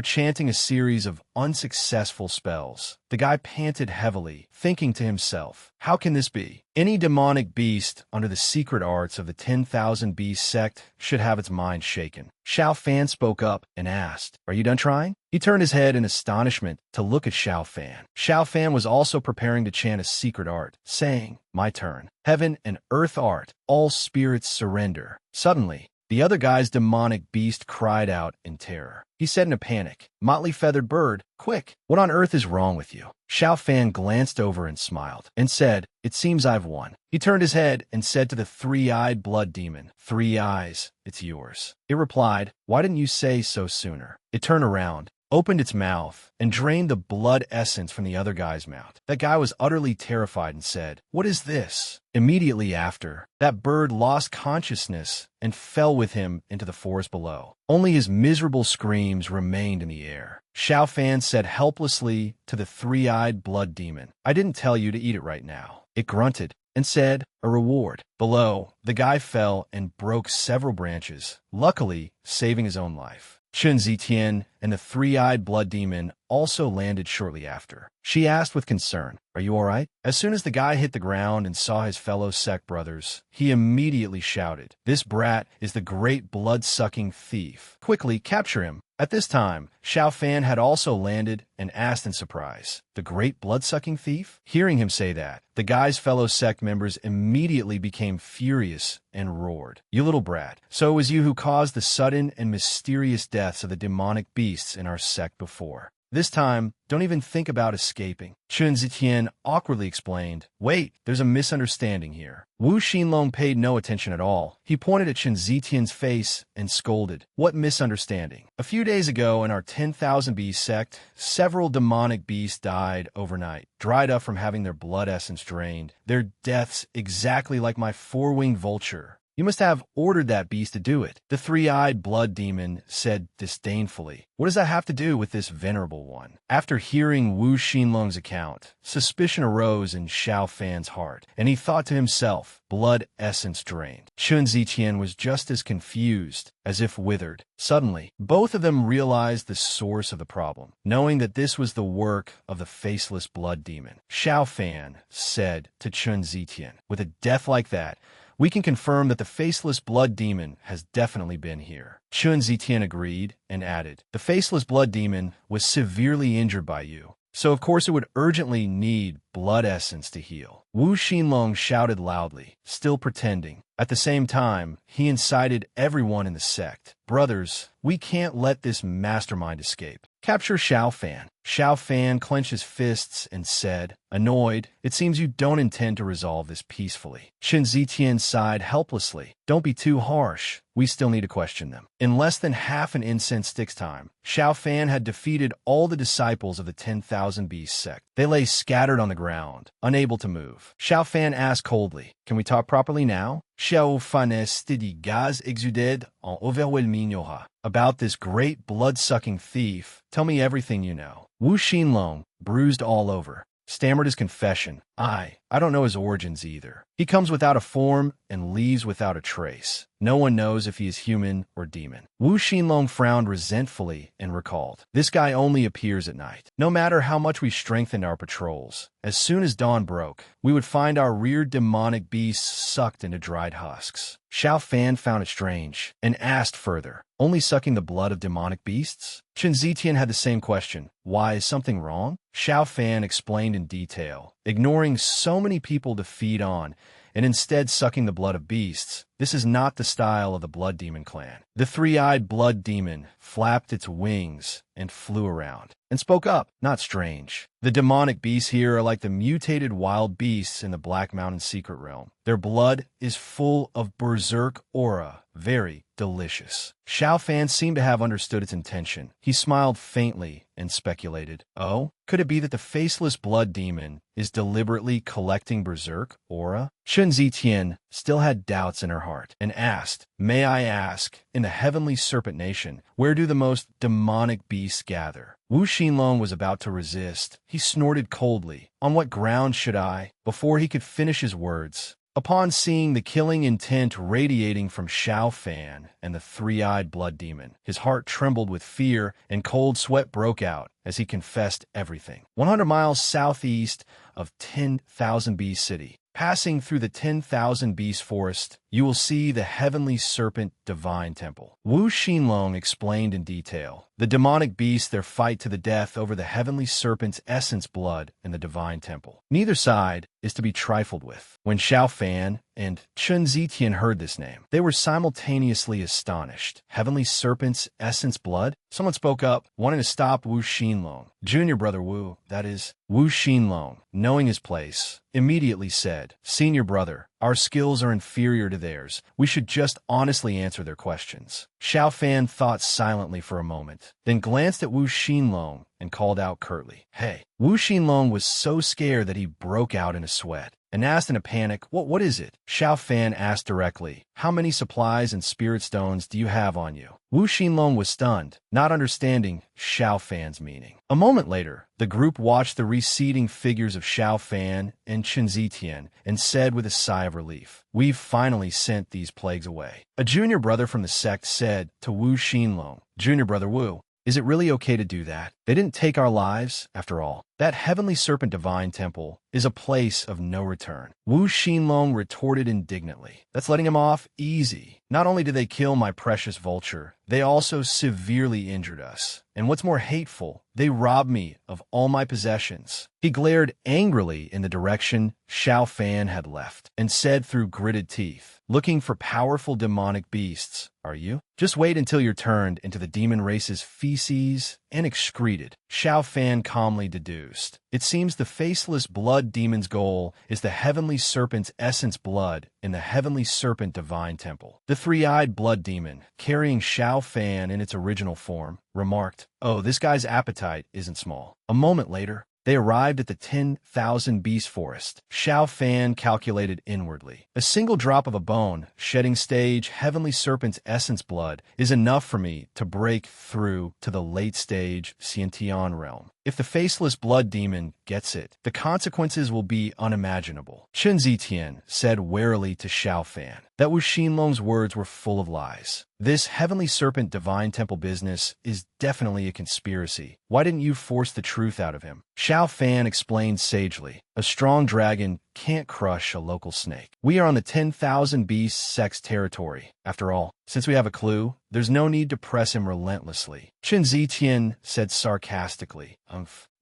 chanting a series of unsuccessful spells, the guy panted heavily, thinking to himself, how can this be? Any demonic beast under the secret arts of the 10,000 Beast sect should have its mind shaken. Xiao Fan spoke up and asked, are you done trying? He turned his head in astonishment to look at Xiao Fan. Xiao Fan was also preparing to chant a secret art, saying, my turn. Heaven and earth art, all spirits surrender. Suddenly, the other guy's demonic beast cried out in terror. He said in a panic, motley feathered bird, quick, what on earth is wrong with you? Xiao Fan glanced over and smiled, and said, it seems I've won. He turned his head and said to the three-eyed blood demon, 3 eyes, it's yours. It replied, why didn't you say so sooner? It turned around, opened its mouth, and drained the blood essence from the other guy's mouth. That guy was utterly terrified and said, what is this? Immediately after, that bird lost consciousness and fell with him into the forest below. Only his miserable screams remained in the air. Xiao Fan said helplessly to the three-eyed blood demon, I didn't tell you to eat it right now. It grunted and said, a reward. Below, the guy fell and broke several branches, luckily saving his own life. Chen Zitian and the three-eyed blood demon also landed shortly after. She asked with concern, are you all right? As soon as the guy hit the ground and saw his fellow sect brothers, he immediately shouted, this brat is the great blood-sucking thief. Quickly capture him. At this time, Xiao Fan had also landed and asked in surprise, the great blood-sucking thief? Hearing him say that, the guy's fellow sect members immediately became furious and roared, you little brat, so it was you who caused the sudden and mysterious deaths of the demonic beasts in our sect before. This time, don't even think about escaping. Chen Zitian awkwardly explained, wait, there's a misunderstanding here. Wu Xinlong paid no attention at all. He pointed at Chen Zitian's face and scolded, what misunderstanding? A few days ago in our 10,000 Beast sect, several demonic beasts died overnight, dried up from having their blood essence drained. Their deaths exactly like my four-winged vulture. You must have ordered that beast to do it. The three-eyed blood demon said disdainfully, what does that have to do with this venerable one? After hearing Wu Xinlong's account, suspicion arose in Xiao Fan's heart, and he thought to himself, blood essence drained. Chen Zitian was just as confused as if withered. Suddenly, both of them realized the source of the problem, knowing that this was the work of the faceless blood demon. Xiao Fan said to Chen Zitian, with a death like that, we can confirm that the faceless blood demon has definitely been here. Chen Zitian agreed and added, the faceless blood demon was severely injured by you, so of course it would urgently need blood essence to heal. Wu Xinlong shouted loudly, still pretending. At the same time, he incited everyone in the sect. Brothers, we can't let this mastermind escape. Capture Xiao Fan. Xiao Fan clenched his fists and said, annoyed, it seems you don't intend to resolve this peacefully. Chen Zitian sighed helplessly. Don't be too harsh. We still need to question them. In less than half an incense stick's time, Xiao Fan had defeated all the disciples of the 10,000 Beast sect. They lay scattered on the ground, unable to move. Xiao Fan asked coldly, can we talk properly now? Xiao Fan est dit gaz exuded en overwhelming aura. About this great blood-sucking thief, tell me everything you know. Wu Xinlong, bruised all over, stammered his confession. I I don't know his origins either. He comes without a form and leaves without a trace. No one knows if he is human or demon. Wu Xinlong frowned resentfully and recalled, this guy only appears at night. No matter how much we strengthened our patrols, as soon as dawn broke, we would find our reared demonic beasts sucked into dried husks. Xiao Fan found it strange and asked further, only sucking the blood of demonic beasts? Chen Zitian had the same question. Why, is something wrong? Xiao Fan explained in detail, ignoring so many people to feed on and instead sucking the blood of beasts. This is not the style of the Blood Demon clan. The three-eyed Blood Demon flapped its wings and flew around and spoke up. Not strange. The demonic beasts here are like the mutated wild beasts in the Black Mountain Secret Realm. Their blood is full of berserk aura. Very delicious. Xiao Fan seemed to have understood its intention. He smiled faintly and speculated, oh, could it be that the faceless Blood Demon is deliberately collecting berserk aura? Chen Zitian still had doubts in her heart and asked, may I ask, in the Heavenly Serpent Nation, where do the most demonic beasts gather? Wu Xinlong was about to resist. He snorted coldly. On what ground should I? Before he could finish his words, upon seeing the killing intent radiating from Xiao Fan and the three-eyed Blood Demon, his heart trembled with fear and cold sweat broke out as he confessed everything. 100 miles southeast of 10,000 Beast City, passing through the 10,000 Beast Forest, you will see the Heavenly Serpent Divine Temple. Wu Xinlong explained in detail. The demonic beasts their fight to the death over the Heavenly Serpent's essence blood in the Divine Temple. Neither side is to be trifled with. When Xiao Fan and Chen Zitian heard this name, they were simultaneously astonished. Heavenly Serpent's essence blood? Someone spoke up, wanting to stop Wu Xinlong. Junior brother Wu, that is, Wu Xinlong, knowing his place, immediately said, Senior brother, our skills are inferior to theirs. We should just honestly answer their questions. Xiao Fan thought silently for a moment, then glanced at Wu Xinlong and called out curtly, hey. Wu Xinlong was so scared that he broke out in a sweat and asked in a panic, what is it? Xiao Fan asked directly, how many supplies and spirit stones do you have on you? Wu Xinlong was stunned, not understanding Xiao Fan's meaning. A moment later, the group watched the receding figures of Xiao Fan and Chen Zitian and said with a sigh of relief, we've finally sent these plagues away. A junior brother from the sect said to Wu Xinlong, Junior brother Wu, is it really okay to do that? They didn't take our lives, after all. That Heavenly Serpent Divine Temple is a place of no return. Wu Xinlong retorted indignantly. That's letting him off easy. Not only did they kill my precious vulture, they also severely injured us. And what's more hateful, they robbed me of all my possessions. He glared angrily in the direction Xiao Fan had left and said through gritted teeth, looking for powerful demonic beasts, are you? Just wait until you're turned into the demon race's feces and excreted. Xiao Fan calmly deduced. It seems the faceless Blood Demon's goal is the Heavenly Serpent's essence blood in the Heavenly Serpent Divine Temple. The three-eyed Blood Demon, carrying Xiao Fan in its original form, remarked, oh, this guy's appetite isn't small. A moment later, they arrived at the 10,000 Beast Forest. Xiao Fan calculated inwardly. A single drop of a bone, shedding stage Heavenly Serpent's essence blood, is enough for me to break through to the late stage Xiantian realm. If the faceless Blood Demon gets it, the consequences will be unimaginable. Chen Zitian said warily to Xiao Fan that Wu Xinlong's words were full of lies. This Heavenly Serpent Divine Temple business is definitely a conspiracy. Why didn't you force the truth out of him? Xiao Fan explained sagely, a strong dragon can't crush a local snake. We are on the 10,000 Beast Sect's territory. After all, since we have a clue, there's no need to press him relentlessly. Chen Zitian said sarcastically,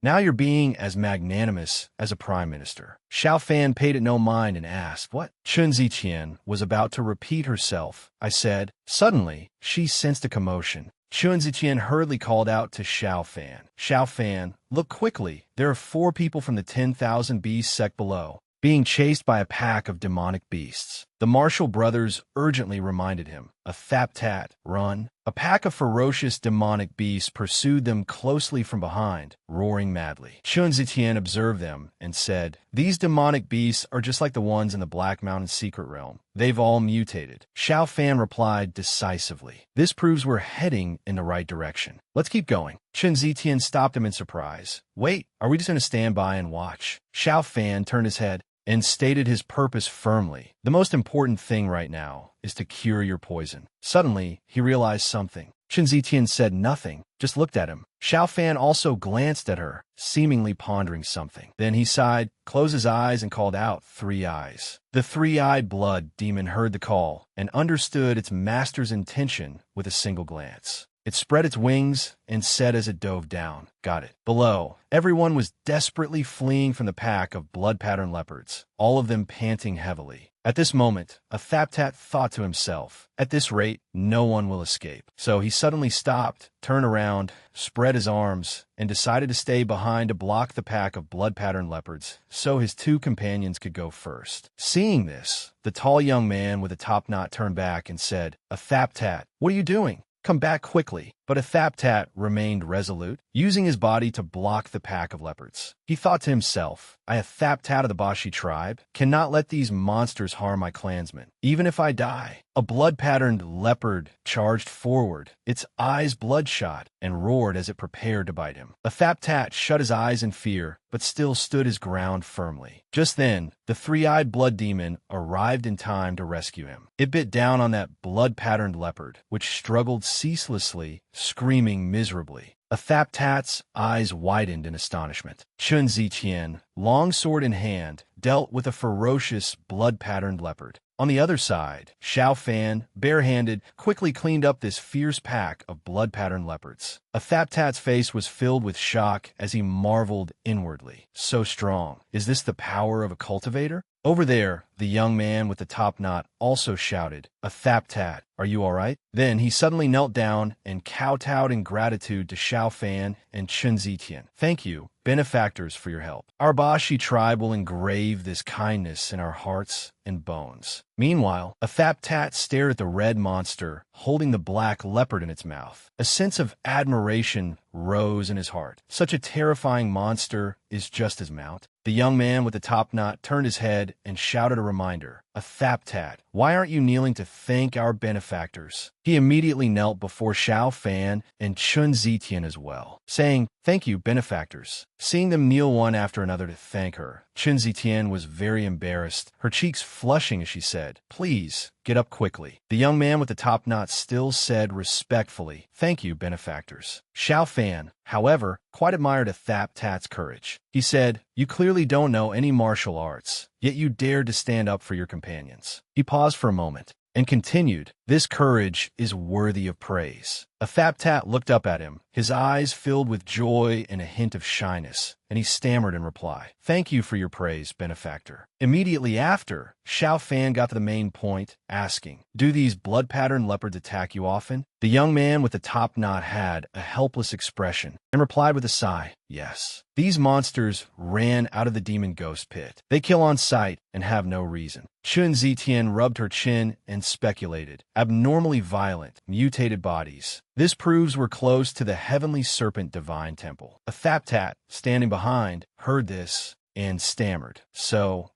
now you're being as magnanimous as a prime minister. Xiao Fan paid it no mind and asked, what? Chen Zitian was about to repeat herself. I said, suddenly, she sensed a commotion. Chen Zitian hurriedly called out to Xiao Fan. Xiao Fan, look quickly. There are 4 people from the 10,000 Beast sect below, being chased by a pack of demonic beasts. The Marshall brothers urgently reminded him, a thap-tat, run. A pack of ferocious demonic beasts pursued them closely from behind, roaring madly. Chen Zitian observed them and said, these demonic beasts are just like the ones in the Black Mountain Secret Realm. They've all mutated. Xiao Fan replied decisively, this proves we're heading in the right direction. Let's keep going. Chen Zitian stopped him in surprise. Wait, are we just going to stand by and watch? Xiao Fan turned his head. and stated his purpose firmly. The most important thing right now is to cure your poison. Suddenly, he realized something. Chen Zitian said nothing, just looked at him. Xiao Fan also glanced at her, seemingly pondering something. Then he sighed, closed his eyes, and called out, "Three Eyes." The three-eyed blood demon heard the call and understood its master's intention with a single glance. It spread its wings and said as it dove down, "Got it." Below, everyone was desperately fleeing from the pack of blood-patterned leopards, all of them panting heavily. At this moment, a Thaptat thought to himself, "At this rate, no one will escape." So he suddenly stopped, turned around, spread his arms, and decided to stay behind to block the pack of blood-patterned leopards so his two companions could go first. Seeing this, the tall young man with a top knot turned back and said, "A Thaptat, what are you doing? Come back quickly." But a Thaptat remained resolute, using his body to block the pack of leopards. He thought to himself, "I, a Thaptat of the Bashi tribe, cannot let these monsters harm my clansmen, even if I die." A blood-patterned leopard charged forward, its eyes bloodshot, and roared as it prepared to bite him. A Thaptat shut his eyes in fear, but still stood his ground firmly. Just then, the three-eyed blood demon arrived in time to rescue him. It bit down on that blood-patterned leopard, which struggled ceaselessly, screaming miserably. A Thaptat's eyes widened in astonishment. Chun Ziqian, long sword in hand, dealt with a ferocious, blood-patterned leopard. On the other side, Xiao Fan, barehanded, quickly cleaned up this fierce pack of blood-patterned leopards. A Thaptat's face was filled with shock as he marveled inwardly. So strong. Is this the power of a cultivator? Over there, the young man with the top knot also shouted, "A Thaptat, are you all right?" Then he suddenly knelt down and kowtowed in gratitude to Xiao Fan and Chun Zitian. "Thank you, benefactors, for your help. Our Bashi tribe will engrave this kindness in our hearts and bones." Meanwhile, a Thaptat stared at the red monster, holding the black leopard in its mouth. A sense of admiration rose in his heart. Such a terrifying monster is just his mount. The young man with the top knot turned his head and shouted a reminder, "A Thaptat, why aren't you kneeling to thank our benefactors?" He immediately knelt before Xiao Fan and Chun Zitian as well, saying, "Thank you, benefactors." Seeing them kneel one after another to thank her, Chun Zitian was very embarrassed, her cheeks flushing as she said, "Please, get up quickly." The young man with the top knot still said respectfully, "Thank you, benefactors." Xiao Fan, however, quite admired a Thaptat's courage. He said, "You clearly don't know any martial arts, yet you dared to stand up for your companions." He paused for a moment and continued, "This courage is worthy of praise." A Thaptat looked up at him, his eyes filled with joy and a hint of shyness, and he stammered in reply, "Thank you for your praise, benefactor." Immediately after, Xiao Fan got to the main point, asking, "Do these blood-patterned leopards attack you often?" The young man with the top knot had a helpless expression and replied with a sigh, "Yes. These monsters ran out of the demon ghost pit. They kill on sight and have no reason." Chun Zitian rubbed her chin and speculated, "Abnormally violent, mutated bodies. This proves we're close to the Heavenly Serpent Divine Temple." A Thaptat, standing behind, heard this and stammered, So,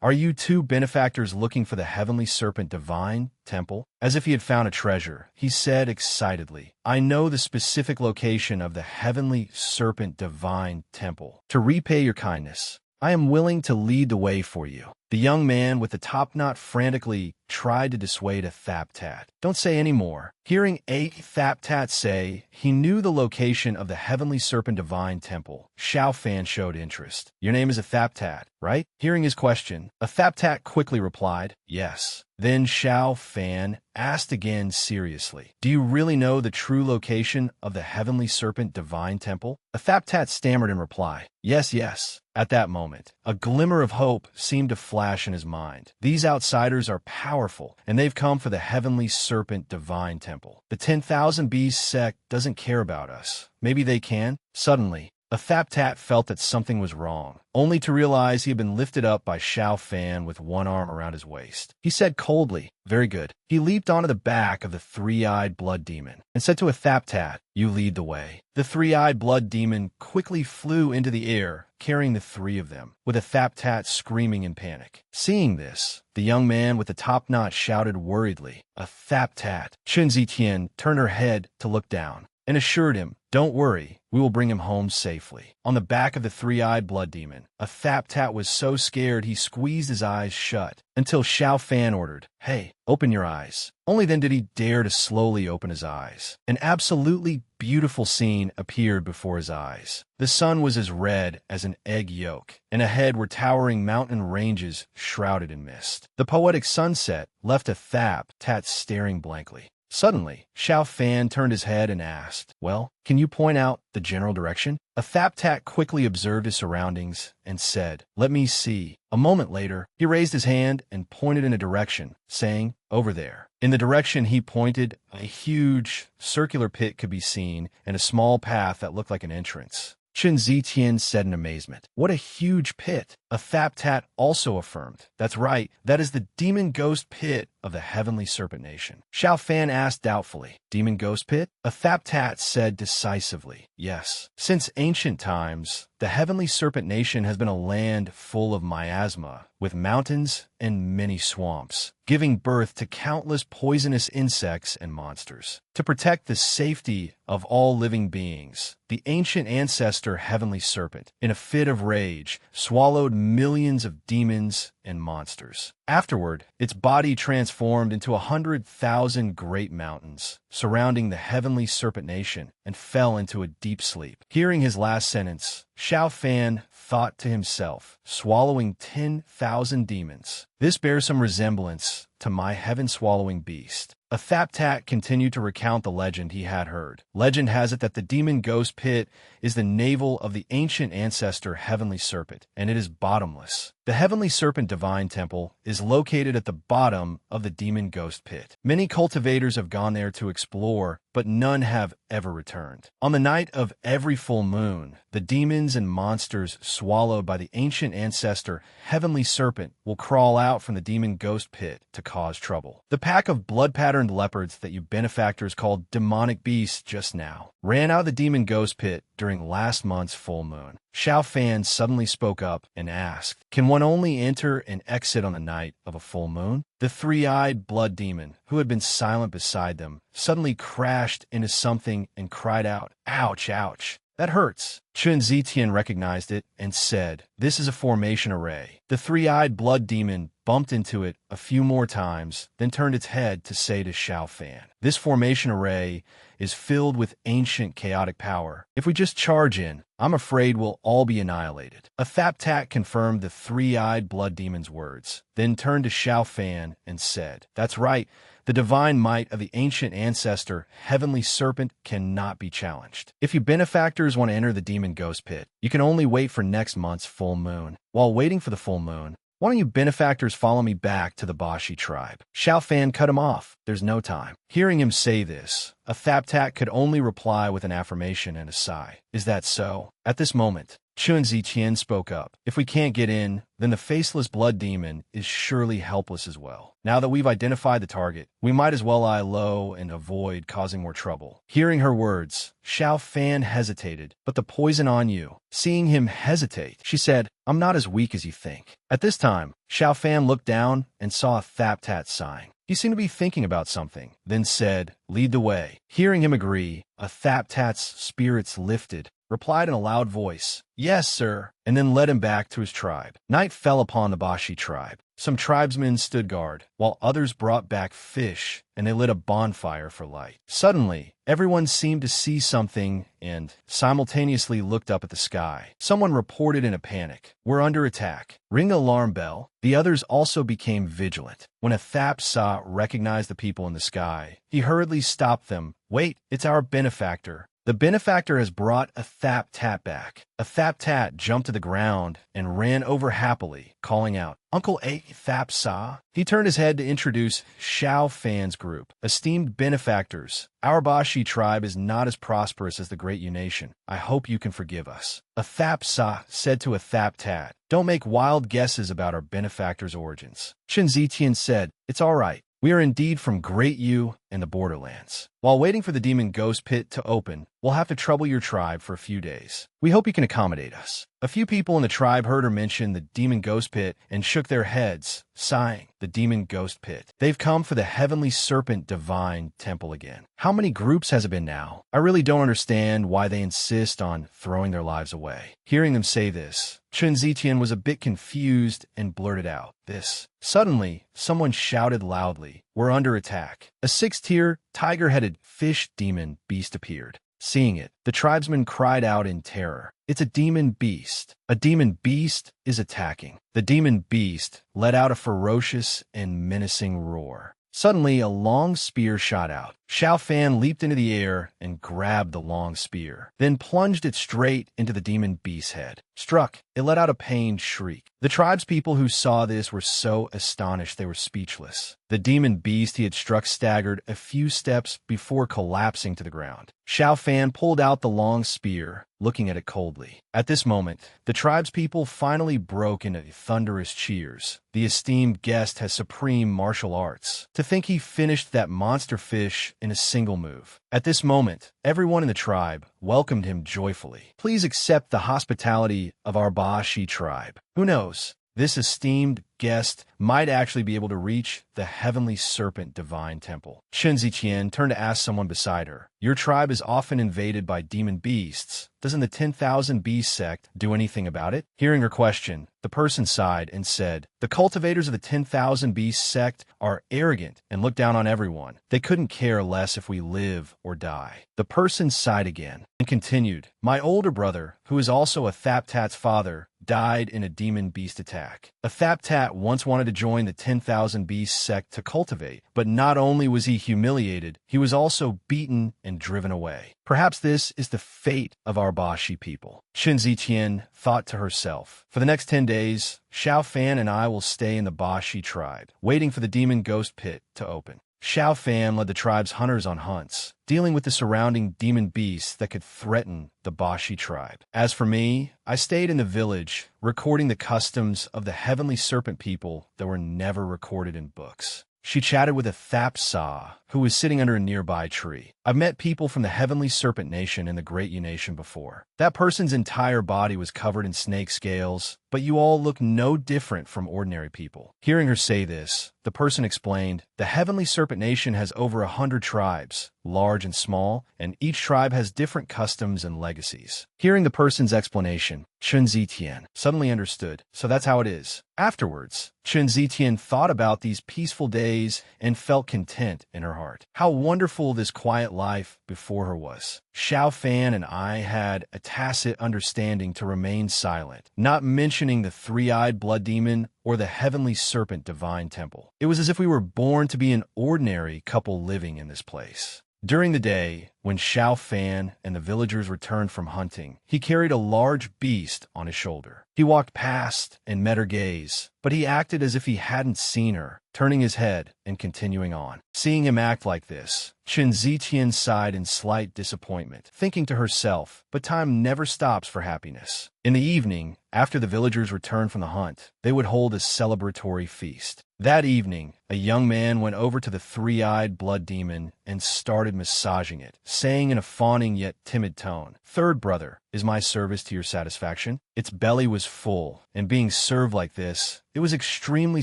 are you two benefactors looking for the Heavenly Serpent Divine Temple?" As if he had found a treasure, he said excitedly, "I know the specific location of the Heavenly Serpent Divine Temple. To repay your kindness, I am willing to lead the way for you." The young man with the top knot frantically tried to dissuade a Thaptat. "Don't say any more." Hearing a Thaptat say he knew the location of the Heavenly Serpent Divine Temple, Xiao Fan showed interest. "Your name is a Thaptat, right?" Hearing his question, a Thaptat quickly replied, "Yes." Then Xiao Fan asked again seriously, "Do you really know the true location of the Heavenly Serpent Divine Temple?" A Thaptat stammered in reply, Yes. At that moment, a glimmer of hope seemed to flash in his mind. These outsiders are powerful, and they've come for the Heavenly Serpent Divine Temple. The 10,000 Beast sect doesn't care about us. Maybe they can? Suddenly, a Thaptat felt that something was wrong, only to realize he had been lifted up by Xiao Fan with one arm around his waist. He said coldly, "Very good." He leaped onto the back of the three-eyed blood demon and said to a Thaptat, "You lead the way." The three-eyed blood demon quickly flew into the air, carrying the three of them, with a Thaptat screaming in panic. Seeing this, the young man with the top knot shouted worriedly, "A Thaptat." Chun Zitian turned her head to look down and assured him, "Don't worry, we will bring him home safely." On the back of the three-eyed blood demon, a Thap-Tat was so scared he squeezed his eyes shut until Xiao Fan ordered, "Hey, open your eyes." Only then did he dare to slowly open his eyes. An absolutely beautiful scene appeared before his eyes. The sun was as red as an egg yolk, and ahead were towering mountain ranges shrouded in mist. The poetic sunset left a Thap-Tat staring blankly. Suddenly, Xiao Fan turned his head and asked, "Well, can you point out the general direction?" A Thap-Tat quickly observed his surroundings and said, "Let me see." A moment later, he raised his hand and pointed in a direction, saying, "Over there." In the direction he pointed, a huge, circular pit could be seen and a small path that looked like an entrance. Chen Zitian said in amazement, "What a huge pit!" A Thap-Tat also affirmed, "That's right, that is the Demon Ghost Pit of the Heavenly Serpent Nation." Xiao Fan asked doubtfully, "Demon Ghost Pit?" A Thap-Tat said decisively, "Yes. Since ancient times, the Heavenly Serpent Nation has been a land full of miasma, with mountains and many swamps, giving birth to countless poisonous insects and monsters. To protect the safety of all living beings, the ancient ancestor Heavenly Serpent, in a fit of rage, swallowed millions of demons and monsters. Afterward, its body transformed into 100,000 great mountains surrounding the Heavenly Serpent Nation and fell into a deep sleep." Hearing his last sentence, Xiao Fan thought to himself, "Swallowing 10,000 demons. This bears some resemblance to my heaven-swallowing beast." A Thap-Tat continued to recount the legend he had heard. Legend has it that the Demon Ghost Pit is the navel of the ancient ancestor Heavenly Serpent, and it is bottomless. The Heavenly Serpent Divine Temple is located at the bottom of the Demon Ghost Pit. Many cultivators have gone there to explore, but none have ever returned. On the night of every full moon, the demons and monsters swallowed by the ancient ancestor Heavenly Serpent will crawl out from the Demon Ghost Pit to cause trouble. The pack of blood-patterned leopards that you benefactors called demonic beasts just now ran out of the Demon Ghost Pit during last month's full moon. Xiao Fan suddenly spoke up and asked, "Can one only enter and exit on the night of a full moon?" The three-eyed blood demon, who had been silent beside them, suddenly crashed into something and cried out, "Ouch, ouch. That hurts." Chen Zitian recognized it and said, "This is a formation array." The three-eyed blood demon bumped into it a few more times, then turned its head to say to Xiao Fan, "This formation array is filled with ancient chaotic power. If we just charge in, I'm afraid we'll all be annihilated." A Thap-Tat confirmed the three-eyed blood demon's words, then turned to Xiao Fan and said, "That's right. The divine might of the ancient ancestor, Heavenly Serpent, cannot be challenged. If you benefactors want to enter the Demon Ghost Pit, you can only wait for next month's full moon. While waiting for the full moon, why don't you benefactors follow me back to the Bashi tribe?" Xiao Fan cut him off. "There's no time." Hearing him say this, a Thap-Tat could only reply with an affirmation and a sigh. "Is that so?" At this moment, Chun Ziqian spoke up. "If we can't get in, then the faceless blood demon is surely helpless as well. Now that we've identified the target, we might as well lie low and avoid causing more trouble." Hearing her words, Xiao Fan hesitated, "But the poison on you." Seeing him hesitate, she said, "I'm not as weak as you think." At this time, Xiao Fan looked down and saw a Thap-Tat sighing. He seemed to be thinking about something, then said, "Lead the way." Hearing him agree, a Thap-Tat's spirits lifted, replied in a loud voice, "Yes, sir," and then led him back to his tribe. Night fell upon the Bashi tribe. Some tribesmen stood guard, while others brought back fish, and they lit a bonfire for light. Suddenly, everyone seemed to see something and simultaneously looked up at the sky. Someone reported in a panic, "We're under attack." Ring the alarm bell. The others also became vigilant. When a Thap-Sa recognized the people in the sky, he hurriedly stopped them. "Wait, it's our benefactor. The benefactor has brought a Thap-Tat back." A Thap-Tat jumped to the ground and ran over happily, calling out, "Uncle A Thap-Sa." He turned his head to introduce Xiao Fan's group. "Esteemed benefactors, our Bashi tribe is not as prosperous as the Great U Nation. I hope you can forgive us." A Thap-Sa said to a Thap-Tat, "Don't make wild guesses about our benefactor's origins." Chen Zitian said, "It's all right. We are indeed from Great U, in the borderlands. While waiting for the demon ghost pit to open, we'll have to trouble your tribe for a few days. We hope you can accommodate us. A few people in the tribe heard her mention the demon ghost pit and shook their heads, sighing. The demon ghost pit. They've come for the heavenly serpent divine temple again. How many groups has it been now? I really don't understand why they insist on throwing their lives away. Hearing them say this, Chen Zitian was a bit confused and blurted out, "This." Suddenly, someone shouted loudly, "We're under attack." A 6-tier, tiger-headed fish demon beast appeared. Seeing it, the tribesmen cried out in terror. It's a demon beast. A demon beast is attacking. The demon beast let out a ferocious and menacing roar. Suddenly, a long spear shot out. Xiao Fan leaped into the air and grabbed the long spear, then plunged it straight into the demon beast's head. Struck, it let out a pained shriek. The tribespeople who saw this were so astonished they were speechless. The demon beast he had struck staggered a few steps before collapsing to the ground. Xiao Fan pulled out the long spear, looking at it coldly. At this moment, the tribespeople finally broke into thunderous cheers. The esteemed guest has supreme martial arts. To think he finished that monster fish in a single move. At this moment, everyone in the tribe welcomed him joyfully. Please accept the hospitality of our Baashi tribe. Who knows? This esteemed guest might actually be able to reach the heavenly serpent divine temple. Chen Ziqian turned to ask someone beside her, "Your tribe is often invaded by demon beasts. Doesn't the 10,000 Beast sect do anything about it?" Hearing her question, the person sighed and said, "The cultivators of the 10,000 Beast sect are arrogant and look down on everyone. They couldn't care less if we live or die." The person sighed again and continued, "My older brother, who is also a Thaptat's father, died in a demon beast attack. A Thaptat once wanted to join the 10,000 Beast sect to cultivate, but not only was he humiliated, he was also beaten and driven away. Perhaps this is the fate of our Baashi people." Chen Ziqian thought to herself, "For the next 10 days, Xiao Fan and I will stay in the Baashi tribe, waiting for the demon ghost pit to open." Xiao Fan led the tribe's hunters on hunts, dealing with the surrounding demon beasts that could threaten the Baashi tribe. As for me, I stayed in the village, recording the customs of the heavenly serpent people that were never recorded in books. She chatted with a Thapsa, who was sitting under a nearby tree. "I've met people from the heavenly serpent nation and the great U nation before. That person's entire body was covered in snake scales, but you all look no different from ordinary people." Hearing her say this, the person explained, "The heavenly serpent nation has over 100 tribes, large and small, and each tribe has different customs and legacies." Hearing the person's explanation, Chen Zitian suddenly understood. So that's how it is. Afterwards, Chen Zitian thought about these peaceful days and felt content in her heart. How wonderful this quiet life before her was. Xiao Fan and I had a tacit understanding to remain silent, not mentioning the three-eyed blood demon or the heavenly serpent divine temple. It was as if we were born to be an ordinary couple living in this place. During the day, when Xiao Fan and the villagers returned from hunting, he carried a large beast on his shoulder. He walked past and met her gaze, but he acted as if he hadn't seen her, turning his head and continuing on. Seeing him act like this, Chen Ziqian sighed in slight disappointment, thinking to herself, but time never stops for happiness. In the evening, after the villagers returned from the hunt, they would hold a celebratory feast. That evening, a young man went over to the three-eyed blood demon and started massaging it, saying in a fawning yet timid tone, "Third brother, is my service to your satisfaction?" Its belly was full, and being served like this, it was extremely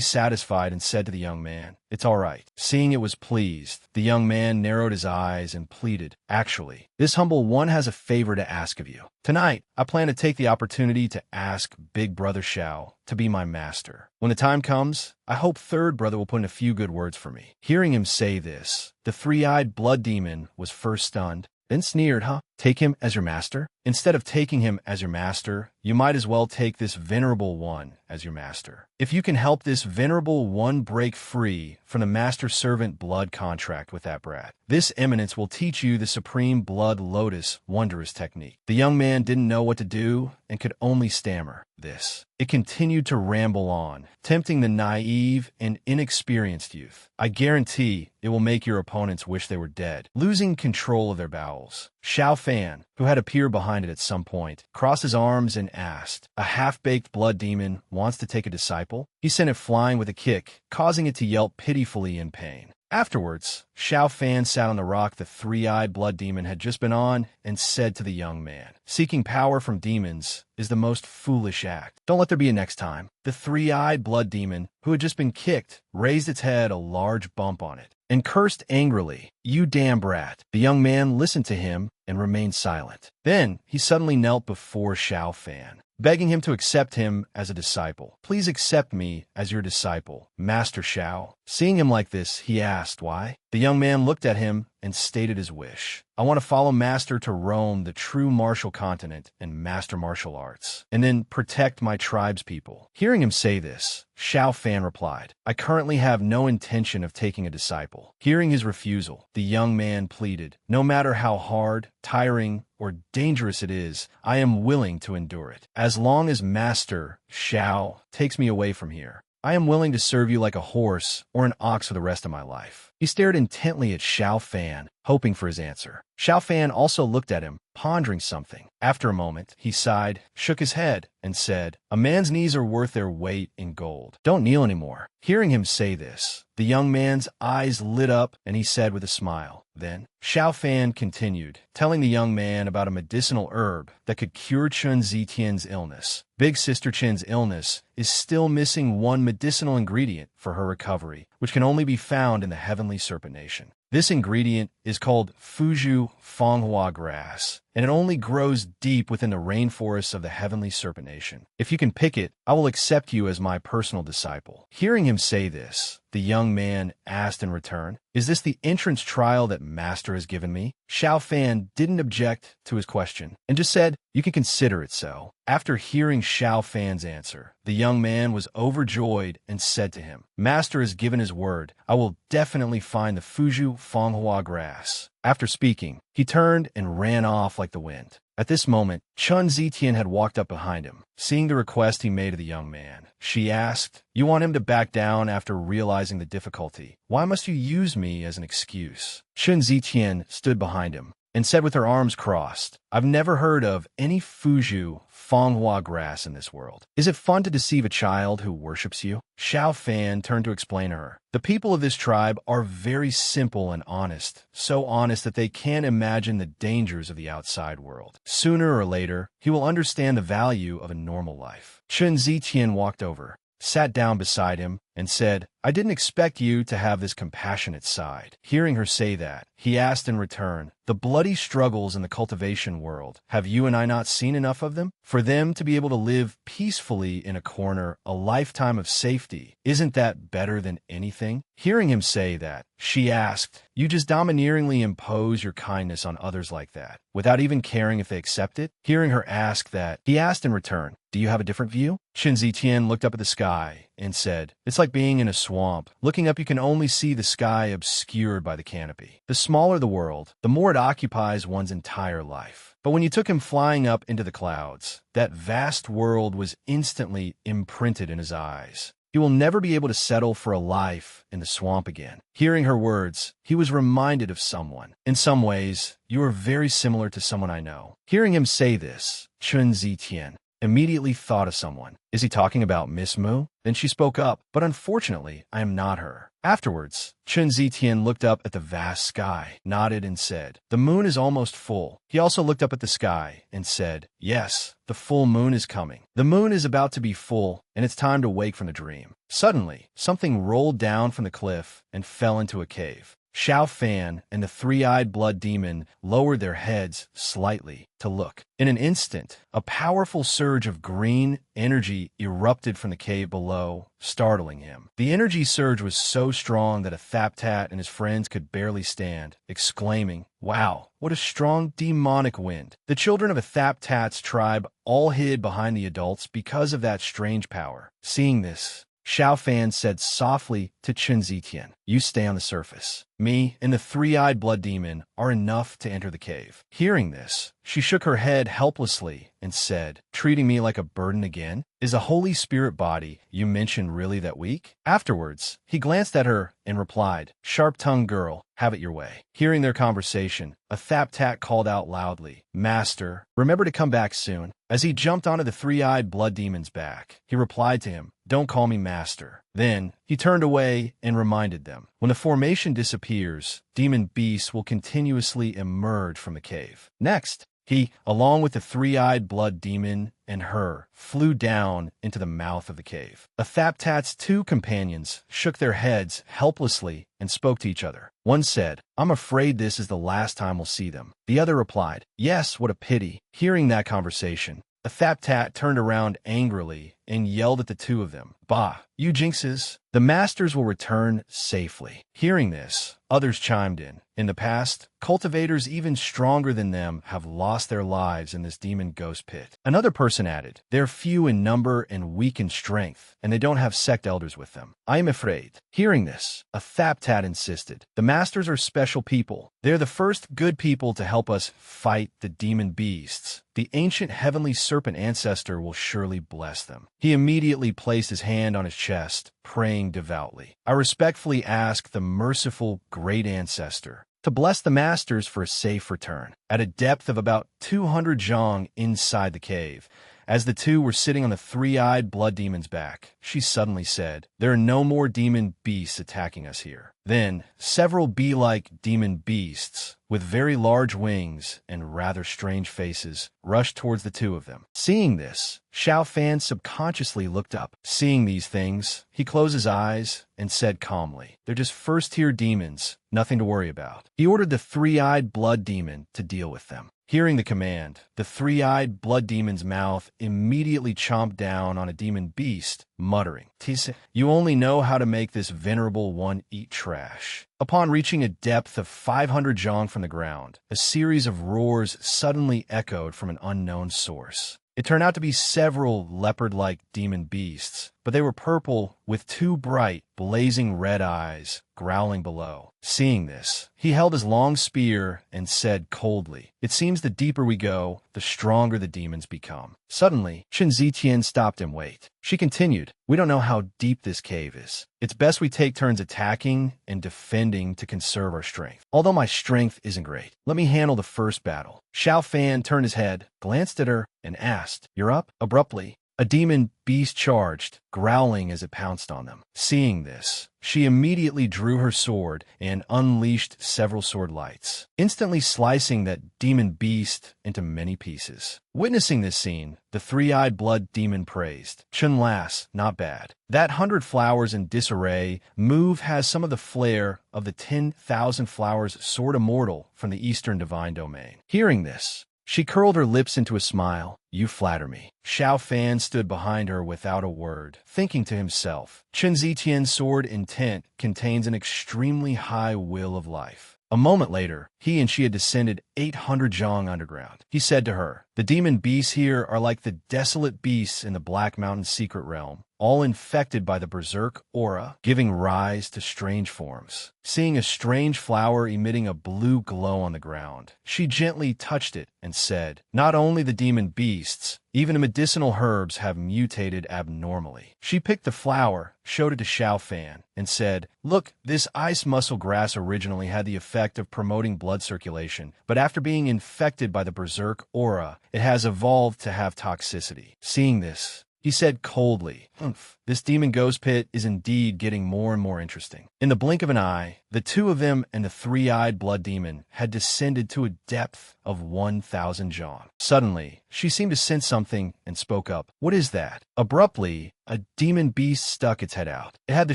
satisfied and said to the young man, "It's all right." Seeing it was pleased, the young man narrowed his eyes and pleaded, "Actually, this humble one has a favor to ask of you. Tonight, I plan to take the opportunity to ask Big Brother Xiao to be my master. When the time comes, I hope Third Brother will put in a few good words for me." Hearing him say this, the three-eyed blood demon was first stunned, then sneered, "Huh? Take him as your master? Instead of taking him as your master, you might as well take this venerable one as your master. If you can help this venerable one break free from the master-servant blood contract with that brat, this eminence will teach you the supreme blood lotus wondrous technique." The young man didn't know what to do and could only stammer this. It continued to ramble on, tempting the naive and inexperienced youth. "I guarantee it will make your opponents wish they were dead." Losing control of their bowels, Xiao Fan, who had appeared behind it at some point, crossed his arms and asked, "A half-baked blood demon wants to take a disciple?" He sent it flying with a kick, causing it to yelp pitifully in pain. Afterwards, Xiao Fan sat on the rock the three-eyed blood demon had just been on and said to the young man, "Seeking power from demons is the most foolish act. Don't let there be a next time." The three-eyed blood demon, who had just been kicked, raised its head, a large bump on it, and cursed angrily, "You damn brat." The young man listened to him and remained silent. Then he suddenly knelt before Xiao Fan, begging him to accept him as a disciple. "Please accept me as your disciple, Master Xiao." Seeing him like this, he asked why. The young man looked at him and stated his wish. "I want to follow Master to roam the true martial continent and master martial arts, and then protect my tribe's people." Hearing him say this, Xiao Fan replied, "I currently have no intention of taking a disciple." Hearing his refusal, the young man pleaded, "No matter how hard, tiring, or dangerous it is, I am willing to endure it. As long as Master Xiao takes me away from here, I am willing to serve you like a horse or an ox for the rest of my life." He stared intently at Xiao Fan, hoping for his answer. Xiao Fan also looked at him, pondering something. After a moment, he sighed, shook his head, and said, "A man's knees are worth their weight in gold. Don't kneel anymore." Hearing him say this, the young man's eyes lit up and he said with a smile. Then, Xiao Fan continued, telling the young man about a medicinal herb that could cure Chun Zitian's illness. Big Sister Chen's illness is still missing one medicinal ingredient for her recovery, which can only be found in the Heavenly Serpent Nation. This ingredient is called Fuju Fanghua grass, and it only grows deep within the rainforests of the Heavenly Serpent Nation. If you can pick it, I will accept you as my personal disciple." Hearing him say this, the young man asked in return, "Is this the entrance trial that Master has given me?" Xiao Fan didn't object to his question and just said, "You can consider it so." After hearing Xiao Fan's answer, the young man was overjoyed and said to him, "Master has given his word. I will definitely find the Fuju Fanghua grass." After speaking, he turned and ran off like the wind. At this moment, Chun Zitian had walked up behind him. Seeing the request he made of the young man, she asked, "You want him to back down after realizing the difficulty? Why must you use me as an excuse?" Chun Zitian stood behind him and said with her arms crossed, "I've never heard of any Fuju Fanghua grass in this world. Is it fun to deceive a child who worships you?" Xiao Fan turned to explain to her, "The people of this tribe are very simple and honest, so honest that they can't imagine the dangers of the outside world. Sooner or later, he will understand the value of a normal life." Chun Zitian walked over, sat down beside him, and said, "I didn't expect you to have this compassionate side." Hearing her say that, he asked in return, "The bloody struggles in the cultivation world, have you and I not seen enough of them? For them to be able to live peacefully in a corner, a lifetime of safety, isn't that better than anything?" Hearing him say that, she asked, "You just domineeringly impose your kindness on others like that, without even caring if they accept it?" Hearing her ask that, he asked in return, "Do you have a different view?" Chun Zitian looked up at the sky and said, "It's like being in a swamp. Looking up, you can only see the sky obscured by the canopy. The smaller the world, the more it occupies one's entire life. But when you took him flying up into the clouds, that vast world was instantly imprinted in his eyes. He will never be able to settle for a life in the swamp again." Hearing her words, he was reminded of someone. "In some ways, you are very similar to someone I know." Hearing him say this, Chun Zitian immediately thought of someone. "Is he talking about Miss Mu?" Then she spoke up, "But unfortunately, I am not her." Afterwards, Chun Zitian looked up at the vast sky, nodded and said, "The moon is almost full." He also looked up at the sky and said, "Yes, the full moon is coming. The moon is about to be full, and it's time to wake from the dream." Suddenly, something rolled down from the cliff and fell into a cave. Xiao Fan and the three-eyed blood demon lowered their heads slightly to look. In an instant, a powerful surge of green energy erupted from the cave below, startling him. The energy surge was so strong that a Thaptat and his friends could barely stand, exclaiming, "Wow, what a strong demonic wind." The children of a Thaptat's tribe all hid behind the adults because of that strange power. Seeing this, Xiao Fan said softly to Chun Zitian, "You stay on the surface. Me and the three-eyed blood demon are enough to enter the cave." Hearing this, she shook her head helplessly and said, "Treating me like a burden again? Is a Holy Spirit body you mentioned really that weak?" Afterwards, he glanced at her and replied, "Sharp-tongued girl, have it your way." Hearing their conversation, a Thaptat called out loudly, "Master, remember to come back soon." As he jumped onto the three-eyed blood demon's back, he replied to him, "Don't call me master. Then, he turned away and reminded them, when the formation disappears, demon beasts will continuously emerge from the cave. Next, he, along with the three-eyed blood demon and her, flew down into the mouth of the cave. Athaptat's two companions shook their heads helplessly and spoke to each other. One said, "I'm afraid this is the last time we'll see them." The other replied, "Yes, what a pity." Hearing that conversation, Athaptat turned around angrily and yelled at the two of them, "Bah, you jinxes! The masters will return safely." Hearing this, others chimed in. In the past, cultivators even stronger than them have lost their lives in this demon ghost pit. Another person added, "They're few in number and weak in strength, and they don't have sect elders with them. I am afraid." Hearing this, Athaptat insisted, "The masters are special people. They're the first good people to help us fight the demon beasts. The ancient heavenly serpent ancestor will surely bless them." He immediately placed his hand on his chest, praying devoutly. "I respectfully ask the merciful great ancestor to bless the masters for a safe return." At a depth of about 200 zhang inside the cave, as the two were sitting on the three-eyed blood demon's back, she suddenly said, "There are no more demon beasts attacking us here." Then, several bee-like demon beasts, with very large wings and rather strange faces, rushed towards the two of them. Seeing this, Xiao Fan subconsciously looked up. Seeing these things, he closed his eyes and said calmly, "They're just first-tier demons, nothing to worry about." He ordered the three-eyed blood demon to deal with them. Hearing the command, the three-eyed blood demon's mouth immediately chomped down on a demon beast, muttering, "Tise, you only know how to make this venerable one eat trash." Upon reaching a depth of 500 zhang from the ground, a series of roars suddenly echoed from an unknown source. It turned out to be several leopard-like demon beasts, but they were purple with two bright, blazing red eyes growling below. Seeing this, he held his long spear and said coldly, "It seems the deeper we go, the stronger the demons become." Suddenly, Chen Zitian stopped him. "Wait." She continued, "We don't know how deep this cave is. It's best we take turns attacking and defending to conserve our strength. Although my strength isn't great, let me handle the first battle." Xiao Fan turned his head, glanced at her, and asked, "You're up?" Abruptly, a demon beast charged, growling as it pounced on them. Seeing this, she immediately drew her sword and unleashed several sword lights, instantly slicing that demon beast into many pieces. Witnessing this scene, the three-eyed blood demon praised, "Chun lass, not bad. That 100 flowers in disarray move has some of the flair of the 10,000 flowers sword Immortal from the Eastern Divine Domain." Hearing this, she curled her lips into a smile. "You flatter me." Xiao Fan stood behind her without a word, thinking to himself, Chen Zitian's sword intent contains an extremely high will of life. A moment later, he and she had descended 800 zhang underground. He said to her, "The demon beasts here are like the desolate beasts in the Black Mountain secret realm, all infected by the berserk aura, giving rise to strange forms." Seeing a strange flower emitting a blue glow on the ground, she gently touched it and said, "Not only the demon beasts, even the medicinal herbs have mutated abnormally." She picked the flower, showed it to Xiao Fan, and said, "Look, this ice muscle grass originally had the effect of promoting blood circulation, but after being infected by the berserk aura, it has evolved to have toxicity." Seeing this, he said coldly, "Humph, this demon ghost pit is indeed getting more and more interesting." In the blink of an eye, the two of them and the three-eyed blood demon had descended to a depth of 1,000 zhang. Suddenly, she seemed to sense something and spoke up, "What is that?" Abruptly, a demon beast stuck its head out. It had the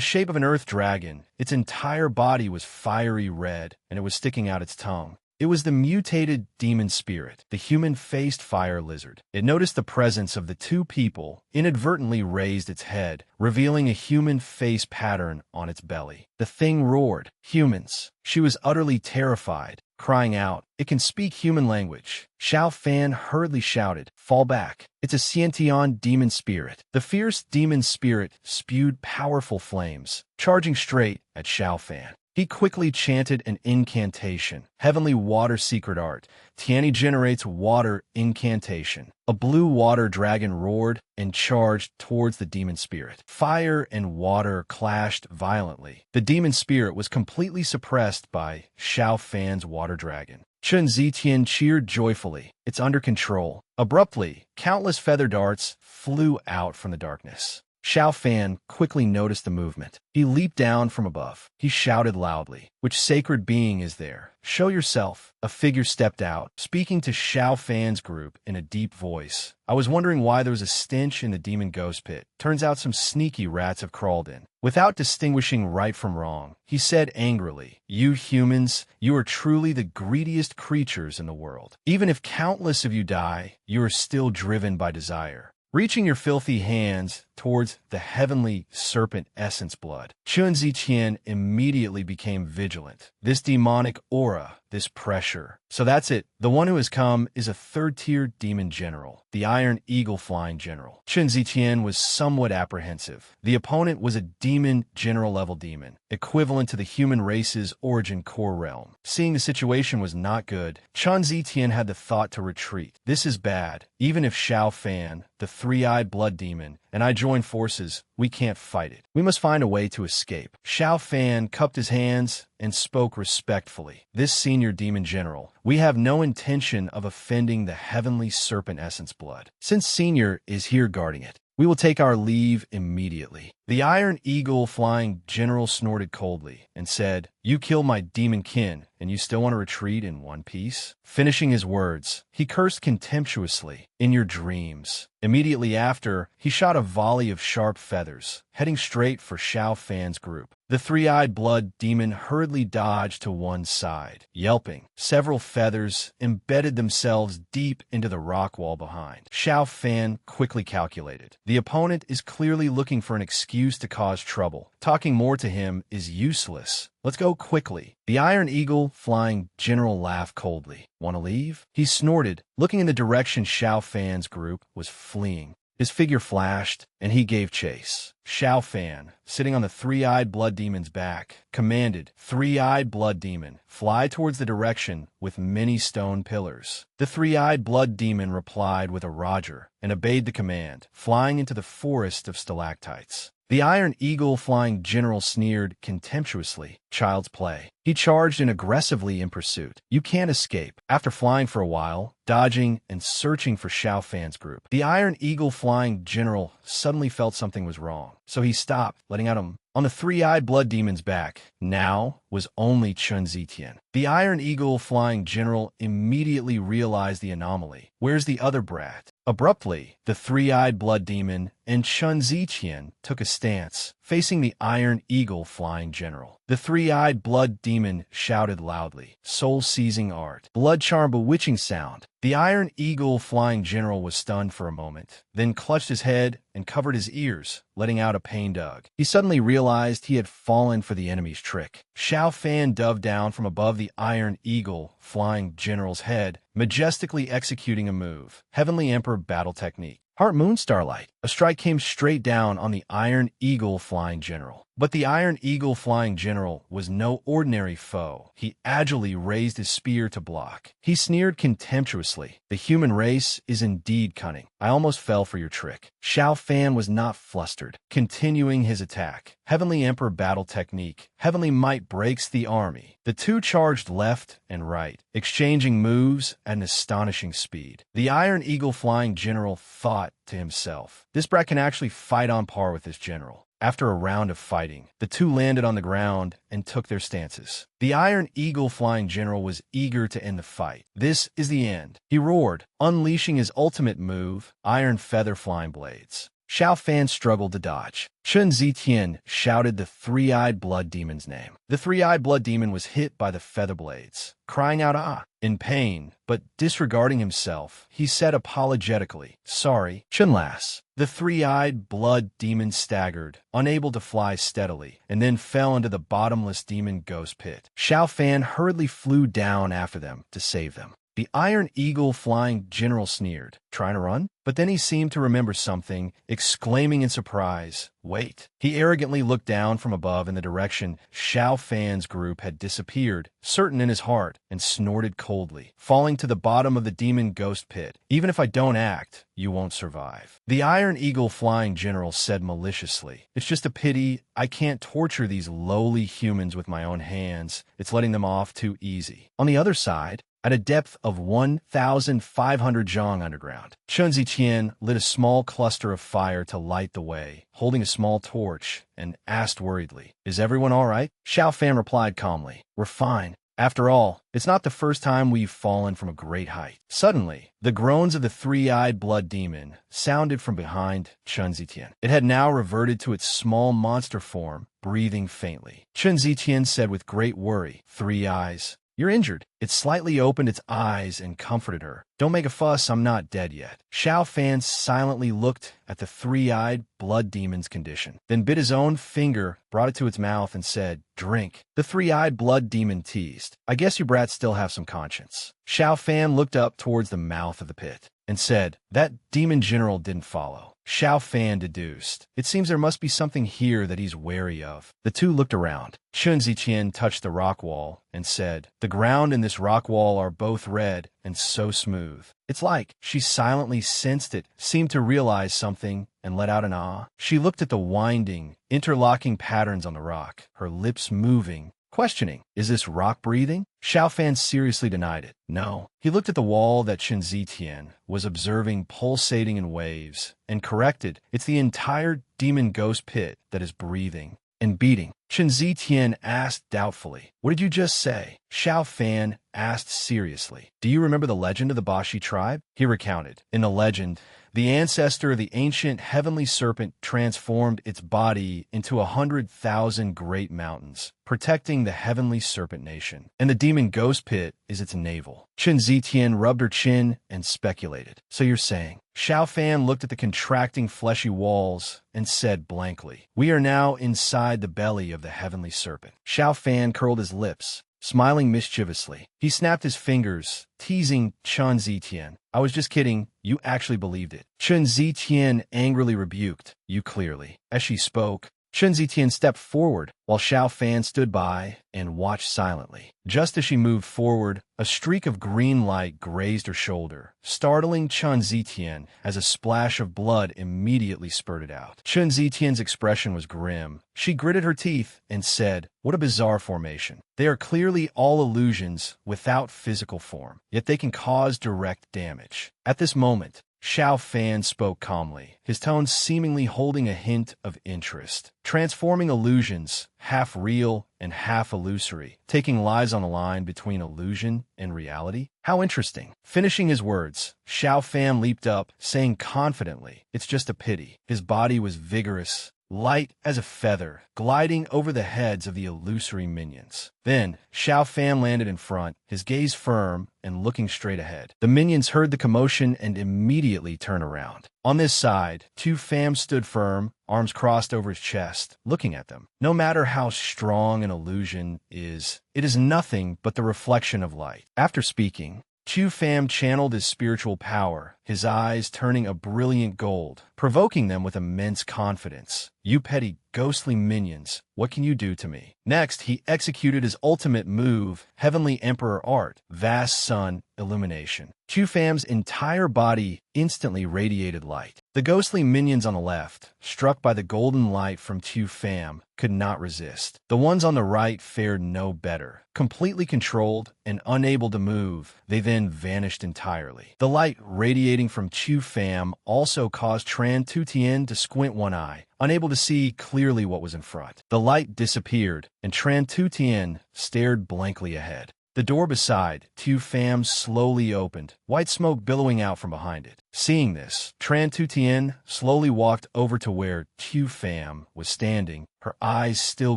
shape of an earth dragon. Its entire body was fiery red, and it was sticking out its tongue. It was the mutated demon spirit, the human-faced fire lizard. It noticed the presence of the two people, inadvertently raised its head, revealing a human face pattern on its belly. The thing roared, "Humans!" She was utterly terrified, crying out, "It can speak human language." Xiao Fan hurriedly shouted, "Fall back. It's a Xiantian demon spirit." The fierce demon spirit spewed powerful flames, charging straight at Xiao Fan. He quickly chanted an incantation, Heavenly Water Secret Art. Tiani generates water incantation. A blue water dragon roared and charged towards the demon spirit. Fire and water clashed violently. The demon spirit was completely suppressed by Xiao Fan's water dragon. Chen Zitian cheered joyfully. "It's under control." Abruptly, countless feather darts flew out from the darkness. Xiao Fan quickly noticed the movement. He leaped down from above. He shouted loudly, "Which sacred being is there? Show yourself." A figure stepped out, speaking to Xiao Fan's group in a deep voice. "I was wondering why there was a stench in the demon ghost pit. Turns out some sneaky rats have crawled in." Without distinguishing right from wrong, he said angrily, "You humans, you are truly the greediest creatures in the world. Even if countless of you die, you are still driven by desire." Reaching your filthy hands towards the heavenly serpent essence blood, Chun Ziqian immediately became vigilant. This demonic aura, this pressure. So that's it. The one who has come is a third-tier demon general, the Iron Eagle Flying General. Chun Ziqian was somewhat apprehensive. The opponent was a demon general-level demon, equivalent to the human race's origin core realm. Seeing the situation was not good, Chun Ziqian had the thought to retreat. This is bad. Even if Xiao Fan, the three-eyed blood demon, and I join forces, we can't fight it. We must find a way to escape. Xiao Fan cupped his hands and spoke respectfully. "This senior demon general, we have no intention of offending the heavenly serpent essence blood. Since senior is here guarding it, we will take our leave immediately." The Iron Eagle Flying General snorted coldly and said, "You killed my demon kin, and you still want to retreat in one piece?" Finishing his words, he cursed contemptuously, "In your dreams." Immediately after, he shot a volley of sharp feathers, heading straight for Xiao Fan's group. The three-eyed blood demon hurriedly dodged to one side. Yelping, several feathers embedded themselves deep into the rock wall behind. Xiao Fan quickly calculated. The opponent is clearly looking for an excuse to cause trouble. Talking more to him is useless. Let's go quickly. The Iron Eagle Flying General laughed coldly. "Want to leave?" He snorted, looking in the direction Xiao Fan's group was fleeing. His figure flashed, and he gave chase. Xiao Fan, sitting on the three-eyed blood demon's back, commanded, "Three-eyed blood demon, fly towards the direction with many stone pillars." The three-eyed blood demon replied with a Roger and obeyed the command, flying into the forest of stalactites. The Iron Eagle Flying General sneered contemptuously. "Child's play." He charged in aggressively in pursuit. "You can't escape." After flying for a while, dodging and searching for Xiao Fan's group, the Iron Eagle Flying General suddenly felt something was wrong. So he stopped, letting out on the three-eyed blood demon's back. Now was only Chun Ziqian. The Iron Eagle Flying General immediately realized the anomaly. "Where's the other brat?" Abruptly, the three-eyed blood demon and Chun Ziqian took a stance, facing the Iron Eagle Flying General. The three-eyed blood demon shouted loudly, "Soul-seizing art, blood charm bewitching sound." The Iron Eagle Flying General was stunned for a moment, then clutched his head and covered his ears, letting out a pained ugh. He suddenly realized he had fallen for the enemy's trick. Xiao Fan dove down from above the Iron Eagle Flying General's head, majestically executing a move. Heavenly Emperor battle technique. Heart Moon Starlight. A strike came straight down on the Iron Eagle Flying General. But the Iron Eagle Flying General was no ordinary foe. He agilely raised his spear to block. He sneered contemptuously. "The human race is indeed cunning. I almost fell for your trick." Xiao Fan was not flustered, continuing his attack. Heavenly Emperor battle technique. Heavenly might breaks the army. The two charged left and right, exchanging moves at an astonishing speed. The Iron Eagle Flying General thought to himself, "This brat can actually fight on par with this general." After a round of fighting, the two landed on the ground and took their stances. The Iron Eagle Flying General was eager to end the fight. "This is the end," he roared, unleashing his ultimate move, Iron Feather Flying Blades. Xiao Fan struggled to dodge. Chun Ziqian shouted the three-eyed blood demon's name. The three-eyed blood demon was hit by the feather blades, crying out "ah" in pain, but disregarding himself, he said apologetically, "Sorry, Chunlass." The three-eyed blood demon staggered, unable to fly steadily, and then fell into the bottomless demon ghost pit. Xiao Fan hurriedly flew down after them to save them. The Iron Eagle Flying General sneered, "Trying to run?" But then he seemed to remember something, exclaiming in surprise, "Wait." He arrogantly looked down from above in the direction Xiao Fan's group had disappeared, certain in his heart, and snorted coldly, falling to the bottom of the demon ghost pit. "Even if I don't act, you won't survive." The Iron Eagle Flying General said maliciously, "It's just a pity I can't torture these lowly humans with my own hands. It's letting them off too easy." On the other side, at a depth of 1,500 zhang underground. Chen Ziqian lit a small cluster of fire to light the way, holding a small torch, and asked worriedly, "Is everyone all right?" Xiao Fan replied calmly, "We're fine. After all, it's not the first time we've fallen from a great height." Suddenly, the groans of the three-eyed blood demon sounded from behind Chen Ziqian. It had now reverted to its small monster form, breathing faintly. Chen Ziqian said with great worry, "Three Eyes, you're injured." It slightly opened its eyes and comforted her. "Don't make a fuss, I'm not dead yet." Xiao Fan silently looked at the three-eyed blood demon's condition, then bit his own finger, brought it to its mouth, and said, "Drink." The three-eyed blood demon teased, "I guess you brats still have some conscience." Xiao Fan looked up towards the mouth of the pit and said, "That demon general didn't follow." Xiao Fan deduced, "It seems there must be something here that he's wary of." The two looked around. Chen Ziqian touched the rock wall and said, "The ground and this rock wall are both red and so smooth. It's like," she silently sensed it, seemed to realize something, and let out an ah. She looked at the winding, interlocking patterns on the rock, her lips moving, questioning, "Is this rock breathing?" Xiao Fan seriously denied it. "No." He looked at the wall that Chen Ziqian was observing pulsating in waves, and corrected, "It's the entire demon ghost pit that is breathing and beating." Chen Ziqian asked doubtfully, "What did you just say?" Xiao Fan asked seriously, "Do you remember the legend of the Bashi tribe?" He recounted. In the legend, the ancestor of the ancient heavenly serpent transformed its body into 100,000 great mountains, protecting the heavenly serpent nation, and the demon ghost pit is its navel. Chen Ziqian rubbed her chin and speculated, "So you're saying?" Xiao Fan looked at the contracting fleshy walls and said blankly, "We are now inside the belly of the heavenly serpent." Xiao Fan curled his lips, smiling mischievously. He snapped his fingers, teasing Chen Ziqian. "I was just kidding. You actually believed it." Chen Ziqian angrily rebuked, "You clearly." As she spoke, Chen Ziqian stepped forward, while Xiao Fan stood by and watched silently. Just as she moved forward, a streak of green light grazed her shoulder, startling Chen Ziqian as a splash of blood immediately spurted out. Chen Ziqian's expression was grim. She gritted her teeth and said, "What a bizarre formation. They are clearly all illusions without physical form, yet they can cause direct damage." At this moment, Xiao Fan spoke calmly, his tone seemingly holding a hint of interest. "Transforming illusions, half real and half illusory, taking lives on the line between illusion and reality? How interesting." Finishing his words, Xiao Fan leaped up, saying confidently, "It's just a pity." His body was vigorous, light as a feather, gliding over the heads of the illusory minions. Then, Xiao Fan landed in front, his gaze firm and looking straight ahead. The minions heard the commotion and immediately turned around. On this side, Tu Pham stood firm, arms crossed over his chest, looking at them. No matter how strong an illusion is, it is nothing but the reflection of light. After speaking, Tu Pham channeled his spiritual power, his eyes turning a brilliant gold, provoking them with immense confidence. "You petty, ghostly minions, what can you do to me?" Next, he executed his ultimate move, Heavenly Emperor Art, Vast Sun Illumination. Tu Pham's entire body instantly radiated light. The ghostly minions on the left, struck by the golden light from Tu Pham, could not resist. The ones on the right fared no better. Completely controlled and unable to move, they then vanished entirely. The light radiating from Tu Pham also caused Tran Tu Tien to squint one eye, unable to see clearly what was in front. The light disappeared, and Tran Tu Tien stared blankly ahead. The door beside Tu Pham slowly opened, white smoke billowing out from behind it. Seeing this, Tran Tu Tien slowly walked over to where Tu Pham was standing, her eyes still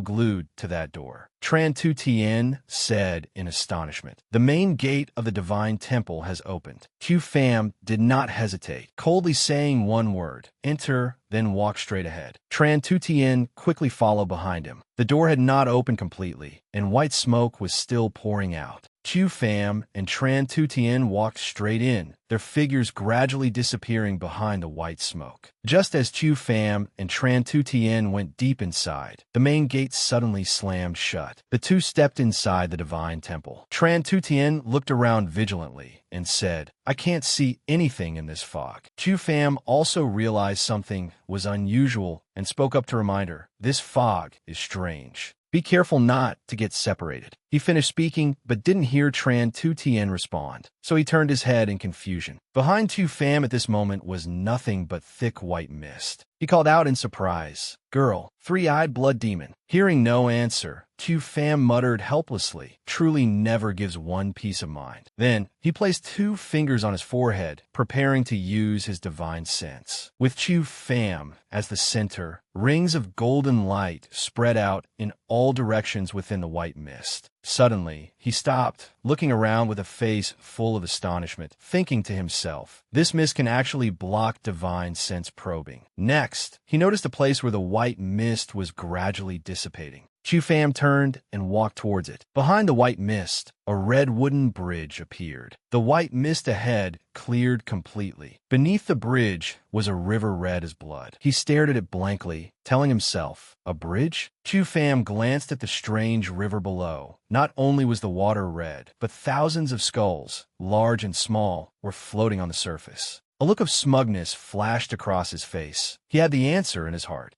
glued to that door. Tran Tu Tien said in astonishment, "The main gate of the divine temple has opened." Tu Pham did not hesitate, coldly saying one word, "Enter," then walked straight ahead. Tran Tu Tien quickly followed behind him. The door had not opened completely, and white smoke was still pouring out. Tu Pham and Tran Tu Tien walked straight in, their figures gradually disappearing behind the white smoke. Just as Tu Pham and Tran Tu Tien went deep inside, the main gate suddenly slammed shut. The two stepped inside the divine temple. Tran Tu Tien looked around vigilantly and said, "I can't see anything in this fog." Tu Pham also realized something was unusual and spoke up to remind her, "This fog is strange." Be careful not to get separated. He finished speaking, but didn't hear Tran Tu Tien respond, so he turned his head in confusion. Behind Tu Pham at this moment was nothing but thick white mist. He called out in surprise, "Girl, three-eyed blood demon." Hearing no answer, Tu Pham muttered helplessly, "Truly never gives one peace of mind." Then, he placed 2 fingers on his forehead, preparing to use his divine sense. With Tu Pham as the center, rings of golden light spread out in all directions within the white mist. Suddenly, he stopped, looking around with a face full of astonishment, thinking to himself, this mist can actually block divine sense probing. Next, he noticed a place where the white mist was gradually dissipating. Chu Pham turned and walked towards it. Behind the white mist, a red wooden bridge appeared. The white mist ahead cleared completely. Beneath the bridge was a river red as blood. He stared at it blankly, telling himself, a bridge? Chu Pham glanced at the strange river below. Not only was the water red, but thousands of skulls, large and small, were floating on the surface. A look of smugness flashed across his face. He had the answer in his heart.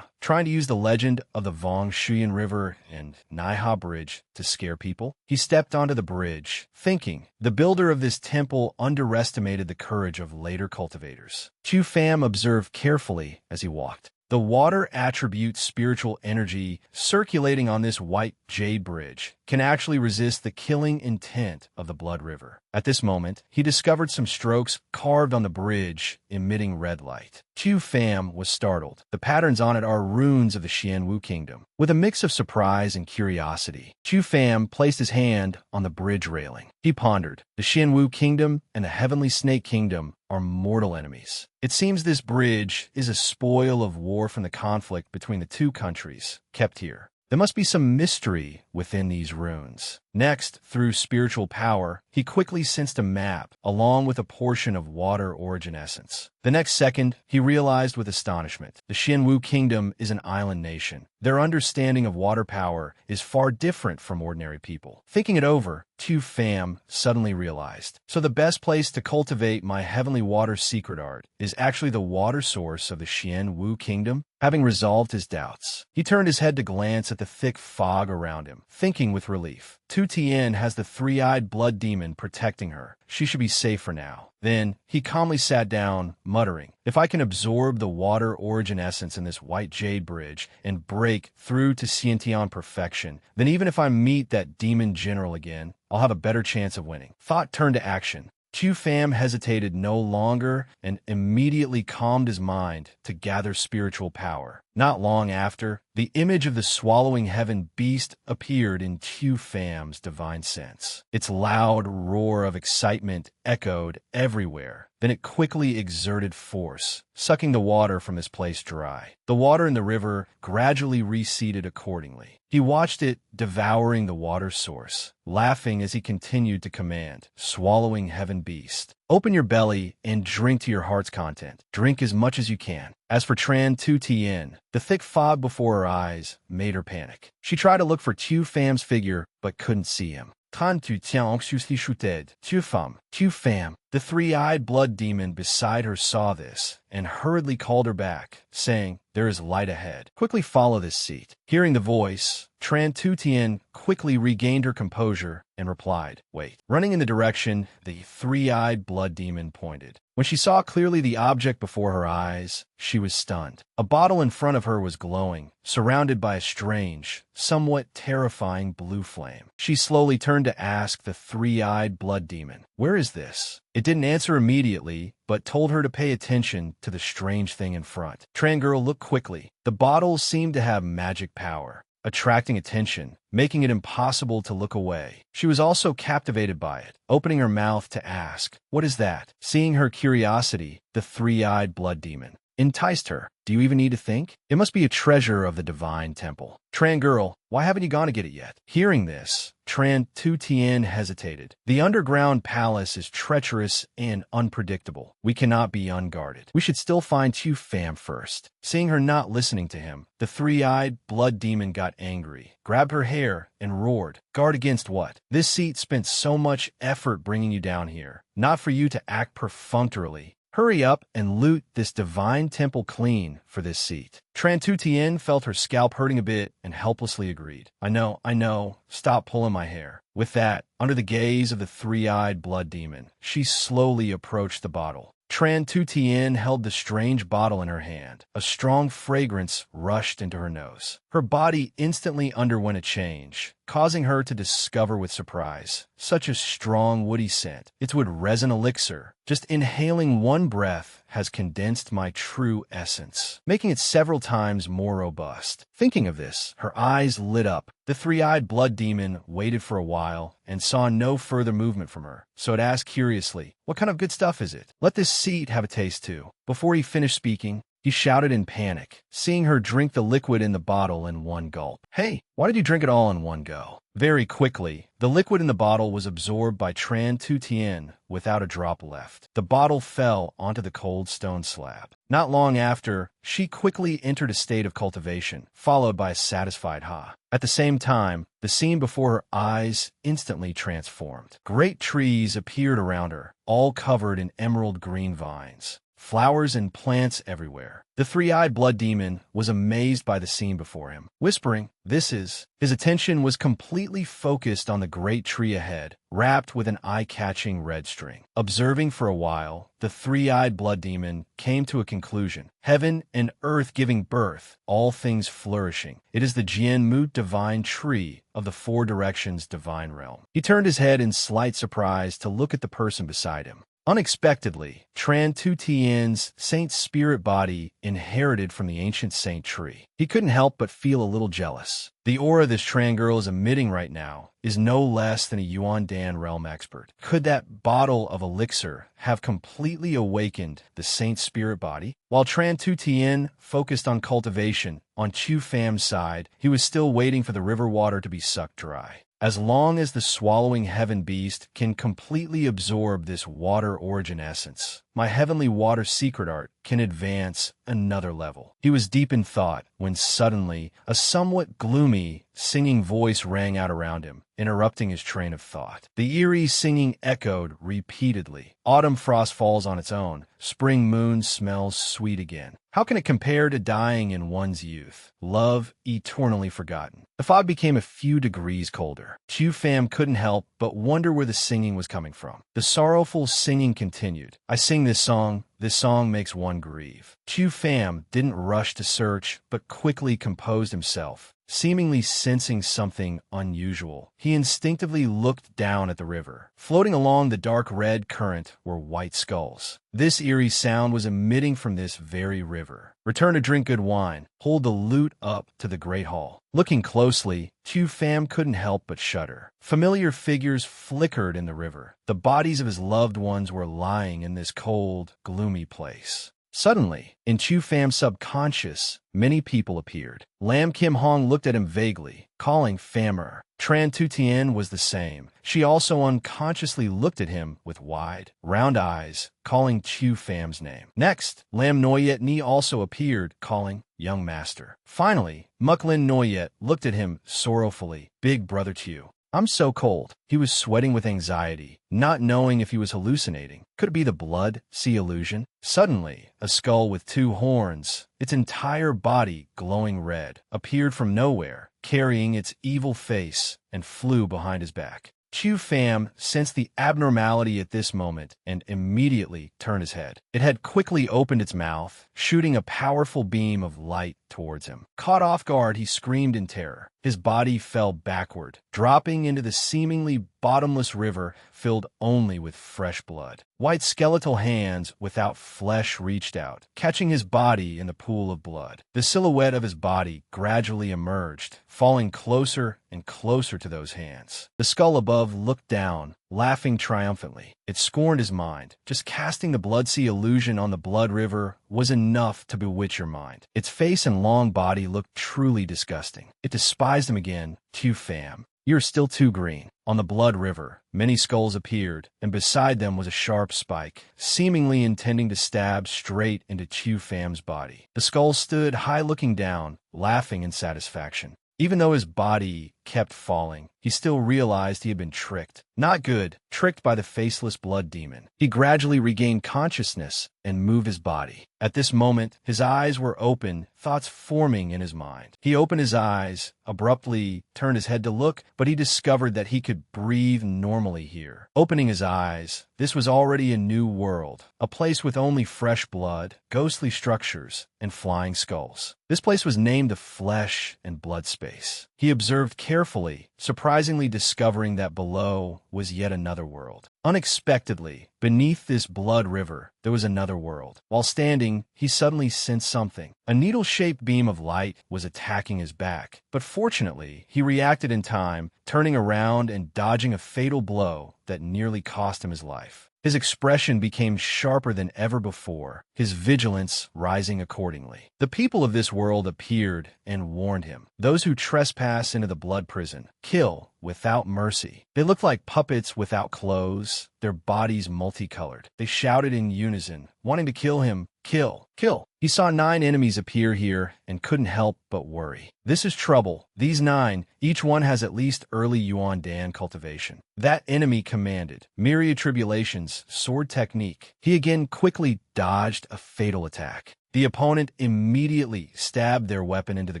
Trying to use the legend of the Vong Shuyan River and Naiha Bridge to scare people? He stepped onto the bridge, thinking the builder of this temple underestimated the courage of later cultivators. Chu Pham observed carefully as he walked. The water attribute spiritual energy circulating on this white jade bridge can actually resist the killing intent of the blood river. At this moment, he discovered some strokes carved on the bridge, emitting red light. Chu Pham was startled. The patterns on it are runes of the Xianwu kingdom. With a mix of surprise and curiosity, Chu Pham placed his hand on the bridge railing. He pondered, the Xianwu kingdom and the heavenly snake kingdom are mortal enemies. It seems this bridge is a spoil of war from the conflict between the two countries, kept here. There must be some mystery within these runes. Next, through spiritual power, he quickly sensed a map, along with a portion of water origin essence. The next second, he realized with astonishment, the Xianwu kingdom is an island nation. Their understanding of water power is far different from ordinary people. Thinking it over, Tu Pham suddenly realized, so the best place to cultivate my heavenly water secret art is actually the water source of the Xianwu kingdom? Having resolved his doubts, he turned his head to glance at the thick fog around him, thinking with relief. Tu Tien has the three-eyed blood demon protecting her. She should be safe for now. Then, he calmly sat down, muttering, if I can absorb the water origin essence in this white jade bridge and break through to Xiantian perfection, then even if I meet that demon general again, I'll have a better chance of winning. Thought turned to action. Chu Pham hesitated no longer and immediately calmed his mind to gather spiritual power. Not long after, the image of the swallowing heaven beast appeared in Chu Pham's divine sense. Its loud roar of excitement echoed everywhere. Then it quickly exerted force, sucking the water from his place dry. The water in the river gradually receded accordingly. He watched it devouring the water source, laughing as he continued to command, swallowing heaven beast. Open your belly and drink to your heart's content. Drink as much as you can. As for Tran Tu Tien, the thick fog before her eyes made her panic. She tried to look for Tu Pham's figure, but couldn't see him. Tran Tu Tien anxieusly shouted, Tu Pham. The three-eyed blood demon beside her saw this and hurriedly called her back, saying, there is light ahead. Quickly follow this seat. Hearing the voice, Tran Tu Tien quickly regained her composure and replied, wait. Running in the direction the three-eyed blood demon pointed. When she saw clearly the object before her eyes, she was stunned. A bottle in front of her was glowing, surrounded by a strange, somewhat terrifying blue flame. She slowly turned to ask the three-eyed blood demon, where is this? It didn't answer immediately, but told her to pay attention to the strange thing in front. Tran girl looked quickly. The bottle seemed to have magic power, attracting attention, making it impossible to look away. She was also captivated by it, opening her mouth to ask, what is that? Seeing her curiosity, the three-eyed blood demon enticed her. Do you even need to think? It must be a treasure of the divine temple. Tran girl, why haven't you gone to get it yet? Hearing this, Tran Tu Tien hesitated. The underground palace is treacherous and unpredictable. We cannot be unguarded. We should still find Tu Pham first. Seeing her not listening to him, the three-eyed blood demon got angry, grabbed her hair, and roared, guard against what? This seat spent so much effort bringing you down here. Not for you to act perfunctorily. Hurry up and loot this divine temple clean for this seat. Tran Tu Tien felt her scalp hurting a bit and helplessly agreed. I know, stop pulling my hair. With that, under the gaze of the three-eyed blood demon, she slowly approached the bottle. Tran Tu Tien held the strange bottle in her hand. A strong fragrance rushed into her nose. Her body instantly underwent a change, causing her to discover with surprise such a strong woody scent. It's wood resin elixir. Just inhaling one breath has condensed my true essence, making it several times more robust. Thinking of this, her eyes lit up. The three-eyed blood demon waited for a while and saw no further movement from her, so it asked curiously, "What kind of good stuff is it? Let this seat have a taste too." Before he finished speaking, he shouted in panic, seeing her drink the liquid in the bottle in one gulp. "Hey, why did you drink it all in one go?" Very quickly, the liquid in the bottle was absorbed by Tran Tu Tien without a drop left. The bottle fell onto the cold stone slab. Not long after, she quickly entered a state of cultivation, followed by a satisfied ha. At the same time, the scene before her eyes instantly transformed. Great trees appeared around her, all covered in emerald green vines. Flowers and plants everywhere. The three-eyed blood demon was amazed by the scene before him, whispering, "This is..." His attention was completely focused on the great tree ahead, wrapped with an eye-catching red string. Observing for a while, the three-eyed blood demon came to a conclusion. Heaven and earth giving birth, all things flourishing. It is the Jian Mut divine tree of the four directions divine realm. He turned his head in slight surprise to look at the person beside him. Unexpectedly, Tran Tu Tien's saint spirit body inherited from the ancient saint tree. He couldn't help but feel a little jealous. The aura this Tran girl is emitting right now is no less than a Yuan Dan realm expert. Could that bottle of elixir have completely awakened the saint spirit body? While Tran Tu Tien focused on cultivation, on Chu Fam's side, he was still waiting for the river water to be sucked dry. As long as the swallowing heaven beast can completely absorb this water origin essence, my heavenly water secret art can advance another level. He was deep in thought when suddenly a somewhat gloomy, singing voice rang out around him, interrupting his train of thought. The eerie singing echoed repeatedly. Autumn frost falls on its own. Spring moon smells sweet again. How can it compare to dying in one's youth? Love eternally forgotten. The fog became a few degrees colder. Chu Fam couldn't help but wonder where the singing was coming from. The sorrowful singing continued. I sing this song makes one grieve. Chu Fam didn't rush to search, but quickly composed himself. Seemingly sensing something unusual, he instinctively looked down at the river. Floating along the dark red current were white skulls. This eerie sound was emitting from this very river. Return to drink good wine. Hold the loot up to the great hall. Looking closely, Chu Fam couldn't help but shudder. Familiar figures flickered in the river. The bodies of his loved ones were lying in this cold, gloomy place. Suddenly, in Chu Fam's subconscious, many people appeared. Lam Kim Hong looked at him vaguely, calling Famer. Tran Tu Tien was the same. She also unconsciously looked at him with wide, round eyes, calling Chu Fam's name. Next, Lam Noyet Ni also appeared, calling Young Master. Finally, Muklin Noyet looked at him sorrowfully. Big Brother Chu. I'm so cold. He was sweating with anxiety, not knowing if he was hallucinating. Could it be the blood sea illusion? Suddenly, a skull with two horns, its entire body glowing red, appeared from nowhere, carrying its evil face, and flew behind his back. Chu Fam sensed the abnormality at this moment and immediately turned his head. It had quickly opened its mouth, shooting a powerful beam of light towards him. Caught off guard, he screamed in terror. His body fell backward, dropping into the seemingly bottomless river filled only with fresh blood. White skeletal hands without flesh reached out, catching his body in the pool of blood. The silhouette of his body gradually emerged, falling closer and closer to those hands. The skull above looked down, laughing triumphantly. It scorned his mind. Just casting the blood sea illusion on the blood river was enough to bewitch your mind. Its face and long body looked truly disgusting. It despised him again. Chu Fam, you're still too green. On the blood river, many skulls appeared, and beside them was a sharp spike, seemingly intending to stab straight into Chu Fam's body. The skull stood high looking down, laughing in satisfaction. Even though his body kept falling, he still realized he had been tricked. Not good, tricked by the faceless blood demon. He gradually regained consciousness and moved his body. At this moment, his eyes were open, thoughts forming in his mind. He opened his eyes, abruptly turned his head to look, but he discovered that he could breathe normally here. Opening his eyes, this was already a new world, a place with only fresh blood, ghostly structures, and flying skulls. This place was named the Flesh and Blood Space. He observed carefully, surprisingly discovering that below was yet another world. Unexpectedly, beneath this blood river, there was another world. While standing, he suddenly sensed something. A needle-shaped beam of light was attacking his back, but fortunately, he reacted in time, turning around and dodging a fatal blow that nearly cost him his life. His expression became sharper than ever before, his vigilance rising accordingly. The people of this world appeared and warned him. Those who trespass into the blood prison kill without mercy. They looked like puppets without clothes, their bodies multicolored. They shouted in unison, wanting to kill him. Kill, kill. He saw 9 enemies appear here and couldn't help but worry. This is trouble. These 9, each one has at least early Yuan Dan cultivation. That enemy commanded myriad tribulations, sword technique. He again quickly dodged a fatal attack. The opponent immediately stabbed their weapon into the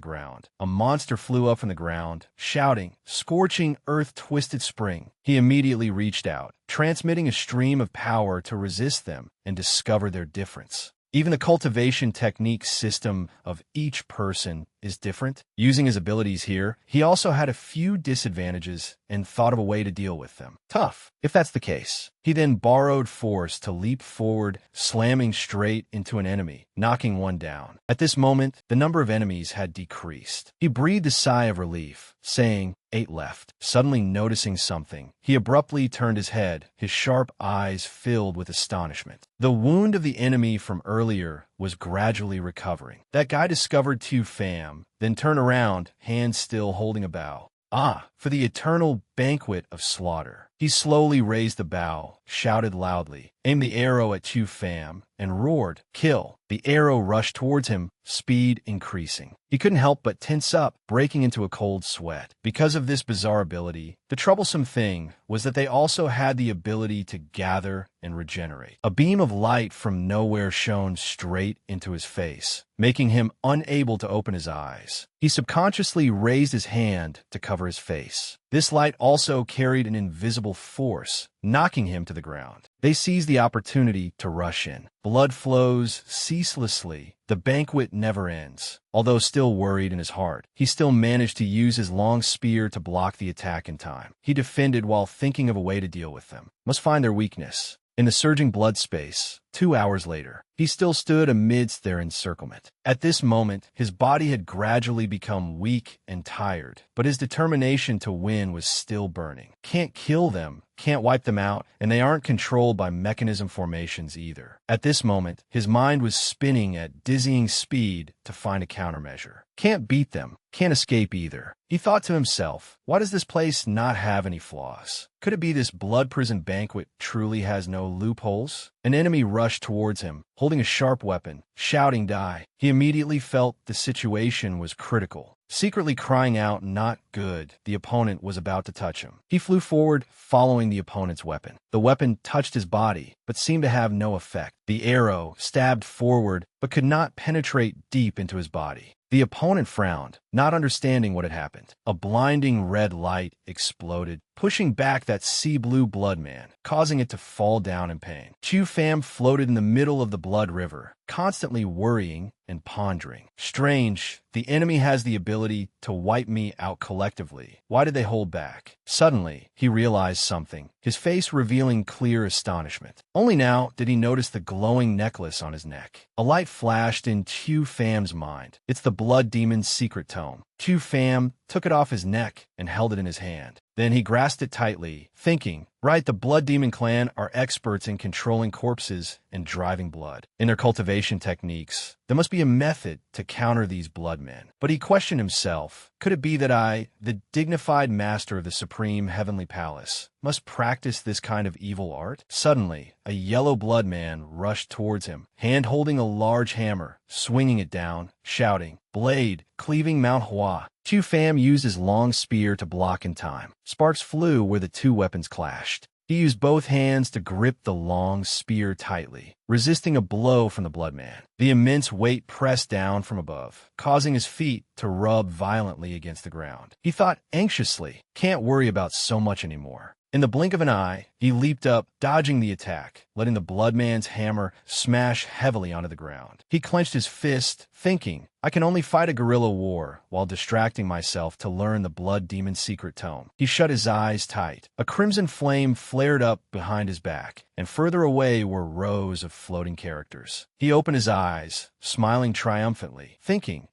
ground. A monster flew up from the ground, shouting, scorching earth-twisted spring. He immediately reached out, transmitting a stream of power to resist them and discover their difference. Even the cultivation technique system of each person is different. Using his abilities here, he also had a few disadvantages and thought of a way to deal with them. Tough, if that's the case. He then borrowed force to leap forward, slamming straight into an enemy, knocking one down. At this moment, the number of enemies had decreased. He breathed a sigh of relief, saying, 8 left. Suddenly noticing something, he abruptly turned his head, his sharp eyes filled with astonishment. The wound of the enemy from earlier was gradually recovering. That guy discovered Tu Pham, then turned around, hands still holding a bow. Ah, for the eternal banquet of slaughter. He slowly raised the bow, shouted loudly, aimed the arrow at Tu Pham, and roared, kill. The arrow rushed towards him, speed increasing. He couldn't help but tense up, breaking into a cold sweat. Because of this bizarre ability, the troublesome thing was that they also had the ability to gather and regenerate. A beam of light from nowhere shone straight into his face, making him unable to open his eyes. He subconsciously raised his hand to cover his face. This light also carried an invisible force, knocking him to the ground. They seized the opportunity to rush in. Blood flows ceaselessly. The banquet never ends. Although still worried in his heart, he still managed to use his long spear to block the attack in time. He defended while thinking of a way to deal with them. Must find their weakness. In the surging blood space, 2 hours later, he still stood amidst their encirclement. At this moment, his body had gradually become weak and tired, but his determination to win was still burning. Can't kill them, can't wipe them out, and they aren't controlled by mechanism formations either. At this moment, his mind was spinning at dizzying speed to find a countermeasure. Can't beat them, can't escape either. He thought to himself, why does this place not have any flaws? Could it be this blood prison banquet truly has no loopholes? An enemy rushed towards him, holding a sharp weapon, shouting die. He immediately felt the situation was critical. Secretly crying out, not good, the opponent was about to touch him. He flew forward, following the opponent's weapon. The weapon touched his body, but seemed to have no effect. The arrow stabbed forward, but could not penetrate deep into his body. The opponent frowned, not understanding what had happened. A blinding red light exploded, pushing back that sea blue blood man, causing it to fall down in pain. Tu Pham floated in the middle of the blood river, constantly worrying and pondering. Strange, the enemy has the ability to wipe me out collectively. Why did they hold back? Suddenly, he realized something, his face revealing clear astonishment. Only now did he notice the glowing necklace on his neck. A light flashed in Tu Pham's mind. It's the blood demon's secret tome. Tu Pham took it off his neck and held it in his hand. Then he grasped it tightly, thinking, right, the Blood Demon clan are experts in controlling corpses and driving blood. In their cultivation techniques, there must be a method to counter these blood men. But he questioned himself, could it be that I, the dignified master of the Supreme Heavenly Palace, must practice this kind of evil art? Suddenly, a yellow blood man rushed towards him, hand holding a large hammer, swinging it down, shouting, blade, cleaving Manhwa. Chu Pham used his long spear to block in time. Sparks flew where the two weapons clashed. He used both hands to grip the long spear tightly, resisting a blow from the Bloodman. The immense weight pressed down from above, causing his feet to rub violently against the ground. He thought anxiously, "Can't worry about so much anymore." In the blink of an eye, he leaped up, dodging the attack, letting the Bloodman's hammer smash heavily onto the ground. He clenched his fist, thinking, "I can only fight a guerrilla war," while distracting myself to learn the Blood Demon's secret tome. He shut his eyes tight. A crimson flame flared up behind his back, and further away were rows of floating characters. He opened his eyes, smiling triumphantly, thinking,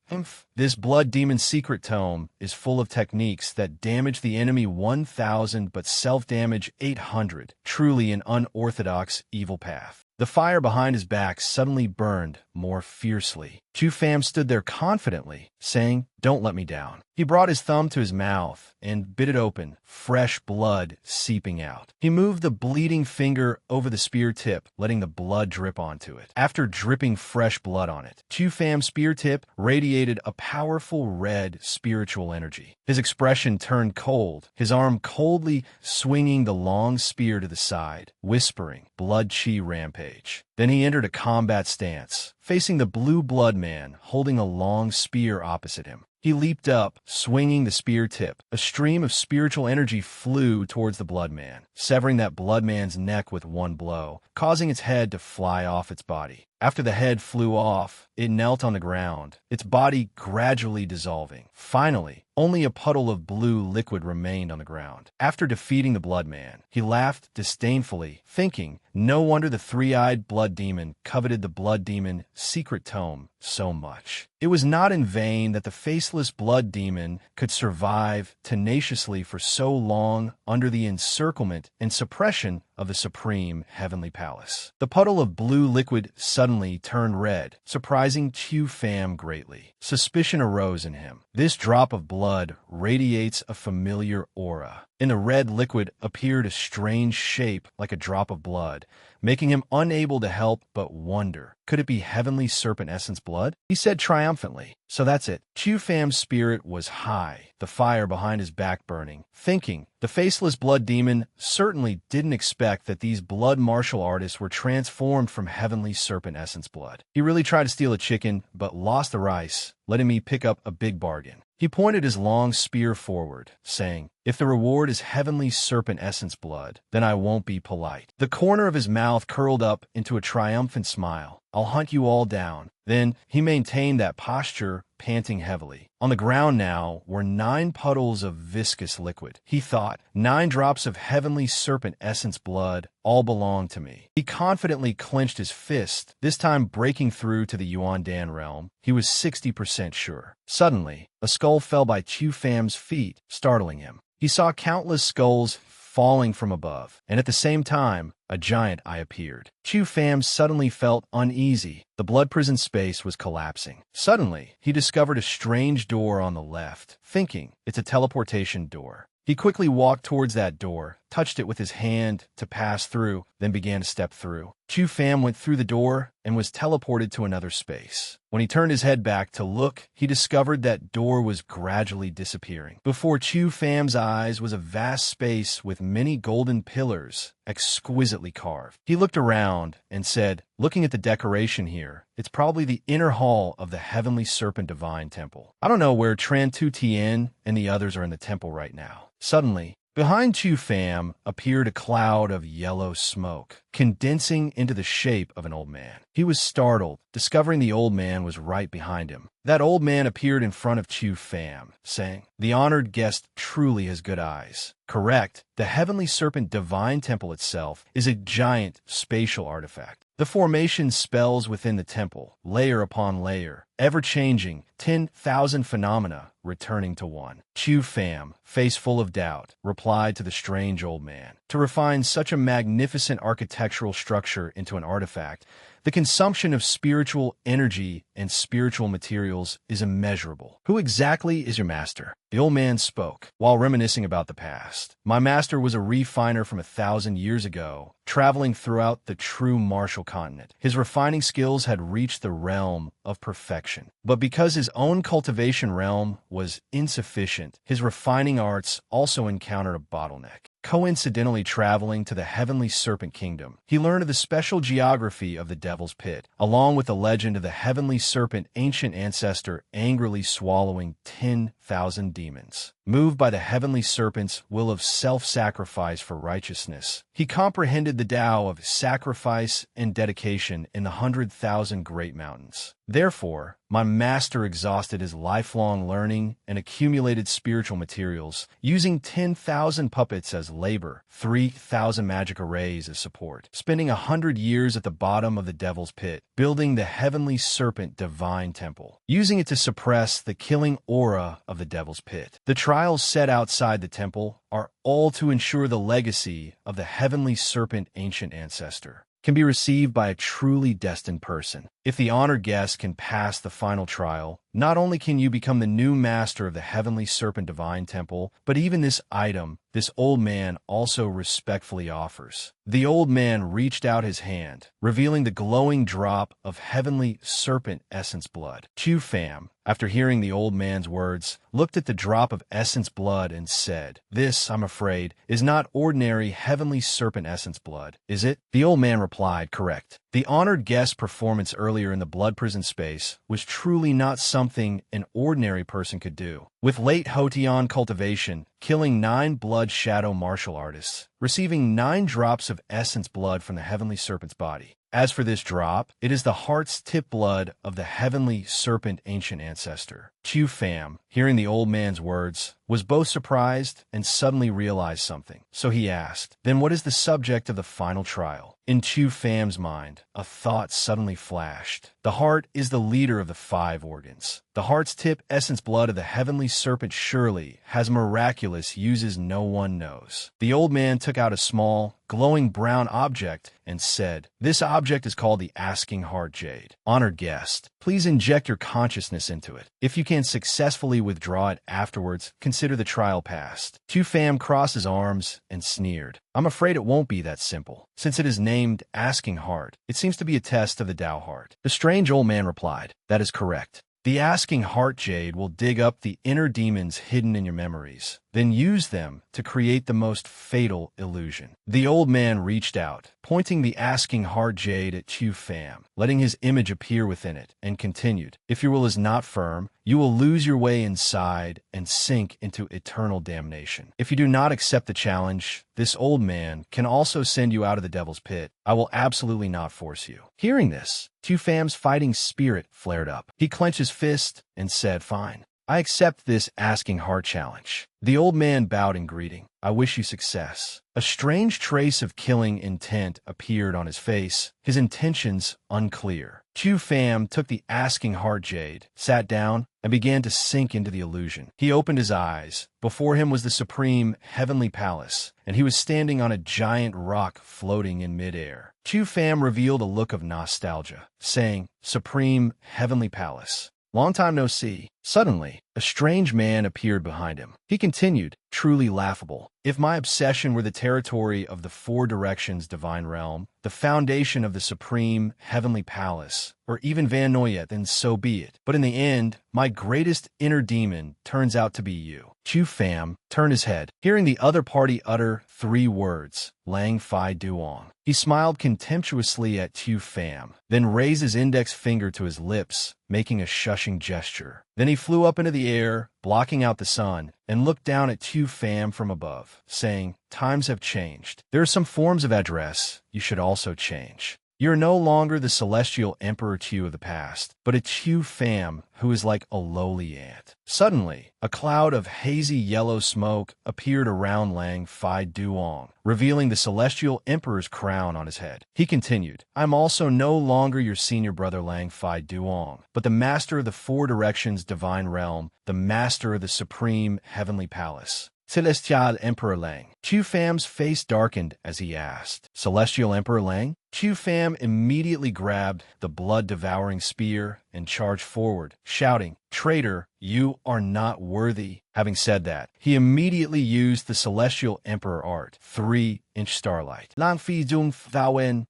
this Blood Demon's secret tome is full of techniques that damage the enemy 1,000 but self-damage 800. Truly an unorthodox evil path. The fire behind his back suddenly burned more fiercely. Chu Pham stood there confidently, saying, "Don't let me down." He brought his thumb to his mouth and bit it open, fresh blood seeping out. He moved the bleeding finger over the spear tip, letting the blood drip onto it. After dripping fresh blood on it, Chu Pham's spear tip radiated a powerful red spiritual energy. His expression turned cold, his arm coldly swinging the long spear to the side, whispering, "Blood Chi rampage." Then he entered a combat stance, facing the blue blood man holding a long spear opposite him. He leaped up, swinging the spear tip. A stream of spiritual energy flew towards the blood man, severing that blood man's neck with one blow, causing its head to fly off its body. After the head flew off, it knelt on the ground, its body gradually dissolving. Finally, only a puddle of blue liquid remained on the ground. After defeating the blood man, he laughed disdainfully, thinking, no wonder the three-eyed blood demon coveted the blood demon secret tome so much. It was not in vain that the faceless blood demon could survive tenaciously for so long under the encirclement and suppression of the supreme heavenly palace. The puddle of blue liquid suddenly turned red, surprising Chu Pham greatly. Suspicion arose in him. This drop of blood radiates a familiar aura. In the red liquid appeared a strange shape like a drop of blood, making him unable to help but wonder, could it be heavenly serpent essence blood? He said triumphantly, "So that's it." Chu Pham's spirit was high, the fire behind his back burning, thinking, the faceless blood demon certainly didn't expect that these blood martial artists were transformed from heavenly serpent essence blood. He really tried to steal a chicken, but lost the rice, letting me pick up a big bargain. He pointed his long spear forward, saying, "If the reward is heavenly serpent essence blood, then I won't be polite." The corner of his mouth curled up into a triumphant smile. "I'll hunt you all down." Then he maintained that posture, panting heavily. On the ground now were 9 puddles of viscous liquid. He thought, 9 drops of heavenly serpent essence blood all belong to me. He confidently clenched his fist, this time breaking through to the Yuan Dan realm. He was 60% sure. Suddenly, a skull fell by Chu Pham's feet, startling him. He saw countless skulls falling from above, and at the same time, a giant eye appeared. Chu Pham suddenly felt uneasy. The blood prison space was collapsing. Suddenly, he discovered a strange door on the left, thinking, it's a teleportation door. He quickly walked towards that door, touched it with his hand to pass through, then began to step through. Chu Pham went through the door and was teleported to another space. When he turned his head back to look, he discovered that door was gradually disappearing. Before Chu Pham's eyes was a vast space with many golden pillars, exquisitely carved. He looked around and said, looking at the decoration here, it's probably the inner hall of the Heavenly Serpent Divine Temple. I don't know where Tran Tu Tien and the others are in the temple right now. Suddenly, behind Chu Pham appeared a cloud of yellow smoke, condensing into the shape of an old man. He was startled, discovering the old man was right behind him. That old man appeared in front of Chu Pham, saying, "The honored guest truly has good eyes." Correct, the Heavenly Serpent Divine Temple itself is a giant spatial artifact. The formation spells within the temple, layer upon layer, ever-changing, 10,000 phenomena returning to one. Chu Pham, face full of doubt, replied to the strange old man, "To refine such a magnificent architectural structure into an artifact The consumption of spiritual energy and spiritual materials is immeasurable. Who exactly is your master? The old man spoke, while reminiscing about the past. My master was a refiner from 1,000 years ago, traveling throughout the true martial continent. His refining skills had reached the realm of perfection. But because his own cultivation realm was insufficient, his refining arts also encountered a bottleneck. Coincidentally traveling to the heavenly serpent kingdom, he learned of the special geography of the devil's pit, along with the legend of the heavenly serpent ancient ancestor angrily swallowing 10,000 demons. Moved by the heavenly serpent's will of self-sacrifice for righteousness, he comprehended the Tao of sacrifice and dedication in the 100,000 great mountains. Therefore, my master exhausted his lifelong learning and accumulated spiritual materials, using 10,000 puppets as labor, 3,000 magic arrays as support, spending 100 years at the bottom of the devil's pit, building the heavenly serpent divine temple, using it to suppress the killing aura of the devil's pit. The trials set outside the temple are all to ensure the legacy of the heavenly serpent ancient ancestor can be received by a truly destined person. If the honored guest can pass the final trial, not only can you become the new master of the heavenly serpent divine temple, but even this item, this old man also respectfully offers. The old man reached out his hand, revealing the glowing drop of heavenly serpent essence blood. Chu Pham, after hearing the old man's words, looked at the drop of essence blood and said, "This, I'm afraid, is not ordinary heavenly serpent essence blood, is it?" The old man replied, "Correct." The honored guest's performance earlier in the blood prison space was truly not something an ordinary person could do. With late Hotian cultivation, killing 9 blood shadow martial artists, receiving 9 drops of essence blood from the heavenly serpent's body. As for this drop, it is the heart's tip blood of the heavenly serpent ancient ancestor. Chu Pham, hearing the old man's words, was both surprised and suddenly realized something. So he asked, "Then what is the subject of the final trial?" In Chu Pham's mind, a thought suddenly flashed. The heart is the leader of the 5 organs. The heart's tip essence blood of the heavenly serpent surely has miraculous uses no one knows. The old man took out a small, glowing brown object and said, "This object is called the Asking Heart Jade. Honored guest, please inject your consciousness into it. If you can successfully withdraw it afterwards, consider the trial passed." Chu Pham crossed his arms and sneered. "I'm afraid it won't be that simple. Since it is named Asking Heart, it seems to be a test of the Tao heart." The strange old man replied, "That is correct. The Asking Heart Jade will dig up the inner demons hidden in your memories, then use them to create the most fatal illusion." The old man reached out, pointing the Asking Heart Jade at Chu Pham, letting his image appear within it, and continued, "If your will is not firm, you will lose your way inside and sink into eternal damnation. If you do not accept the challenge, this old man can also send you out of the devil's pit. I will absolutely not force you." Hearing this, Chu Pham's fighting spirit flared up. He clenched his fist and said, "Fine. I accept this Asking Heart challenge." The old man bowed in greeting. "I wish you success." A strange trace of killing intent appeared on his face, his intentions unclear. Chu Pham took the Asking Heart Jade, sat down, and began to sink into the illusion. He opened his eyes. Before him was the supreme heavenly palace, and he was standing on a giant rock floating in midair. Chu Pham revealed a look of nostalgia, saying, "Supreme heavenly palace. Long time no see." Suddenly, a strange man appeared behind him. He continued, truly laughable. "If my obsession were the territory of the 4 directions divine realm, the foundation of the supreme heavenly palace, or even Van Noyet, then so be it. But in the end, my greatest inner demon turns out to be you." Chu Pham turned his head, hearing the other party utter 3 words, "Lang Fai Duong." He smiled contemptuously at Chu Pham, then raised his index finger to his lips, making a shushing gesture. Then he flew up into the air, blocking out the sun, and looked down at Chu Pham from above, saying, "Times have changed. There are some forms of address you should also change. You are no longer the celestial Emperor Chu of the past, but a Chu Pham who is like a lowly ant." Suddenly, a cloud of hazy yellow smoke appeared around Lang Fai Duong, revealing the celestial emperor's crown on his head. He continued, "I'm also no longer your senior brother Lang Fai Duong, but the master of the 4 directions divine realm, the master of the supreme heavenly palace. Celestial Emperor Lang." Chu Pham's face darkened as he asked, "Celestial Emperor Lang?" Chu Fam immediately grabbed the blood-devouring spear and charged forward, shouting, "Traitor, you are not worthy." Having said that, he immediately used the Celestial Emperor art, 3-inch starlight. Lang fi dung thawen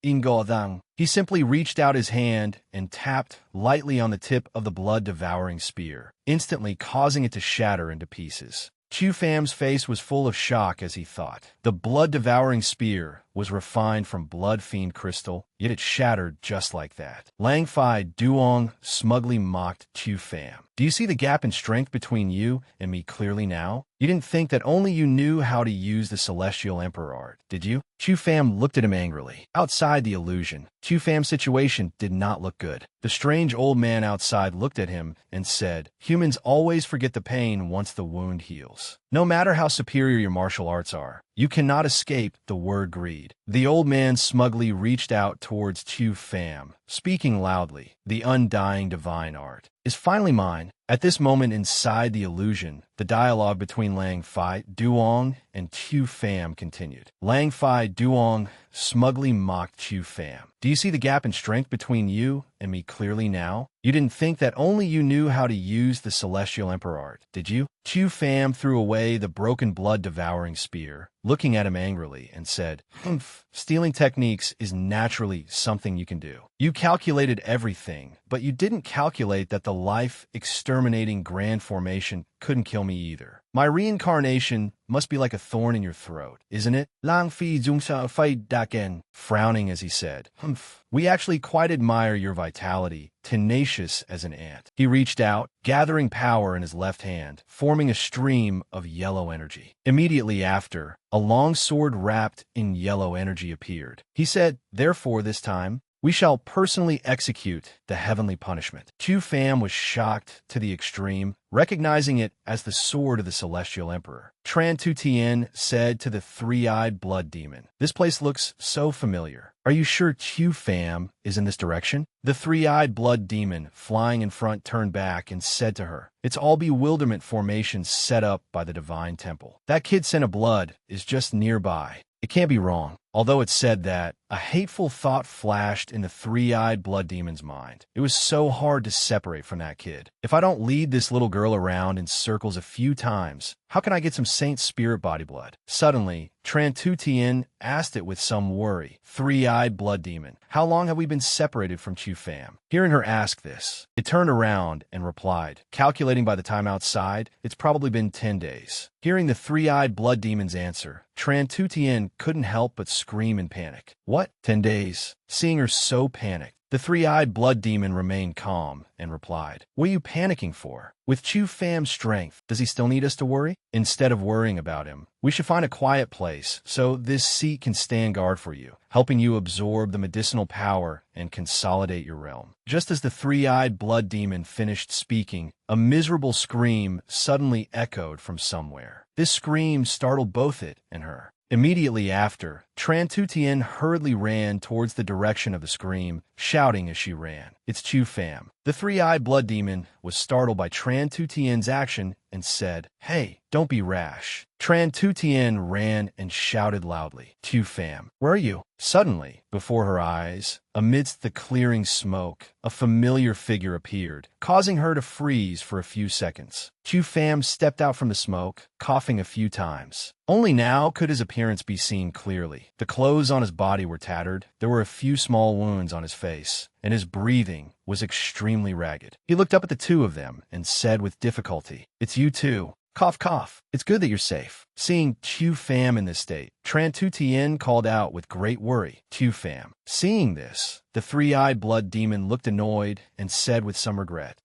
ingo dang. He simply reached out his hand and tapped lightly on the tip of the blood-devouring spear, instantly causing it to shatter into pieces. Chu Fam's face was full of shock as he thought. The blood-devouring spear was refined from blood fiend crystal, yet it shattered just like that. Lang Fai Duong smugly mocked Chu Fam. "Do you see the gap in strength between you and me clearly now? You didn't think that only you knew how to use the Celestial Emperor art, did you?" Chu Fam looked at him angrily. Outside the illusion, Chu Fam's situation did not look good. The strange old man outside looked at him and said, "Humans always forget the pain once the wound heals. No matter how superior your martial arts are, you cannot escape the word greed." The old man smugly reached out towards Chu Fam, speaking loudly, "The undying divine art is finally mine." At this moment inside the illusion, the dialogue between Lang Fai Duong and Chu Fam continued. Lang Fai Duong smugly mocked Chu Fam. "Do you see the gap in strength between you and me clearly now? You didn't think that only you knew how to use the Celestial Emperor art, did you?" Chu Fam threw away the broken blood-devouring spear, looking at him angrily, and said, "Humph, stealing techniques is naturally something you can do. You calculated everything, but you didn't calculate that the life-exterminating grand formation couldn't kill me either. My reincarnation must be like a thorn in your throat, isn't it?" Lang Fi Zungsha Fai Daken, frowning as he said, "Humph, we actually quite admire your vitality, tenacious as an ant." He reached out, gathering power in his left hand, forming a stream of yellow energy. Immediately after, a long sword wrapped in yellow energy appeared. He said, "Therefore this time, we shall personally execute the heavenly punishment." Chu Fam was shocked to the extreme, recognizing it as the sword of the Celestial Emperor. Tran Tu Tien said to the three-eyed blood demon, "This place looks so familiar. Are you sure Chu Fam is in this direction?" The three-eyed blood demon, flying in front, turned back and said to her, "It's all bewilderment formations set up by the Divine Temple. That kid Scent of Blood is just nearby. It can't be wrong." Although it said that, a hateful thought flashed in the three-eyed blood demon's mind. It was so hard to separate from that kid. If I don't lead this little girl around in circles a few times, how can I get some Saint Spirit body blood? Suddenly, Tran Tu Tien asked it with some worry. "Three-eyed blood demon, how long have we been separated from Chu Fam?" Hearing her ask this, it turned around and replied, "Calculating by the time outside, it's probably been 10 days. Hearing the three-eyed blood demon's answer, Tran Tu Tien couldn't help but scream in panic. "What? 10 days?" Seeing her so panicked, the three-eyed blood demon remained calm and replied, "What are you panicking for? With Chu Fam's strength, does he still need us to worry? Instead of worrying about him, we should find a quiet place so this seat can stand guard for you, helping you absorb the medicinal power and consolidate your realm." Just as the three-eyed blood demon finished speaking, a miserable scream suddenly echoed from somewhere. This scream startled both it and her. Immediately after, Tran Tu Tien hurriedly ran towards the direction of the scream, shouting as she ran, "It's Chu Fam." The three-eyed blood demon was startled by Tran Tu Tien's action and said, "Hey, don't be rash." Tran Tu Tien ran and shouted loudly, "Chu Fam, where are you?" Suddenly, before her eyes, amidst the clearing smoke, a familiar figure appeared, causing her to freeze for a few seconds. Chu Fam stepped out from the smoke, coughing a few times. Only now could his appearance be seen clearly. The clothes on his body were tattered, there were a few small wounds on his face, and his breathing was extremely ragged. He looked up at the two of them and said with difficulty, "It's you two. Cough, cough. It's good that you're safe." Seeing Chu Fam in this state, Tran Tu Tien called out with great worry, "Chu Fam." Seeing this, the three-eyed blood demon looked annoyed and said with some regret,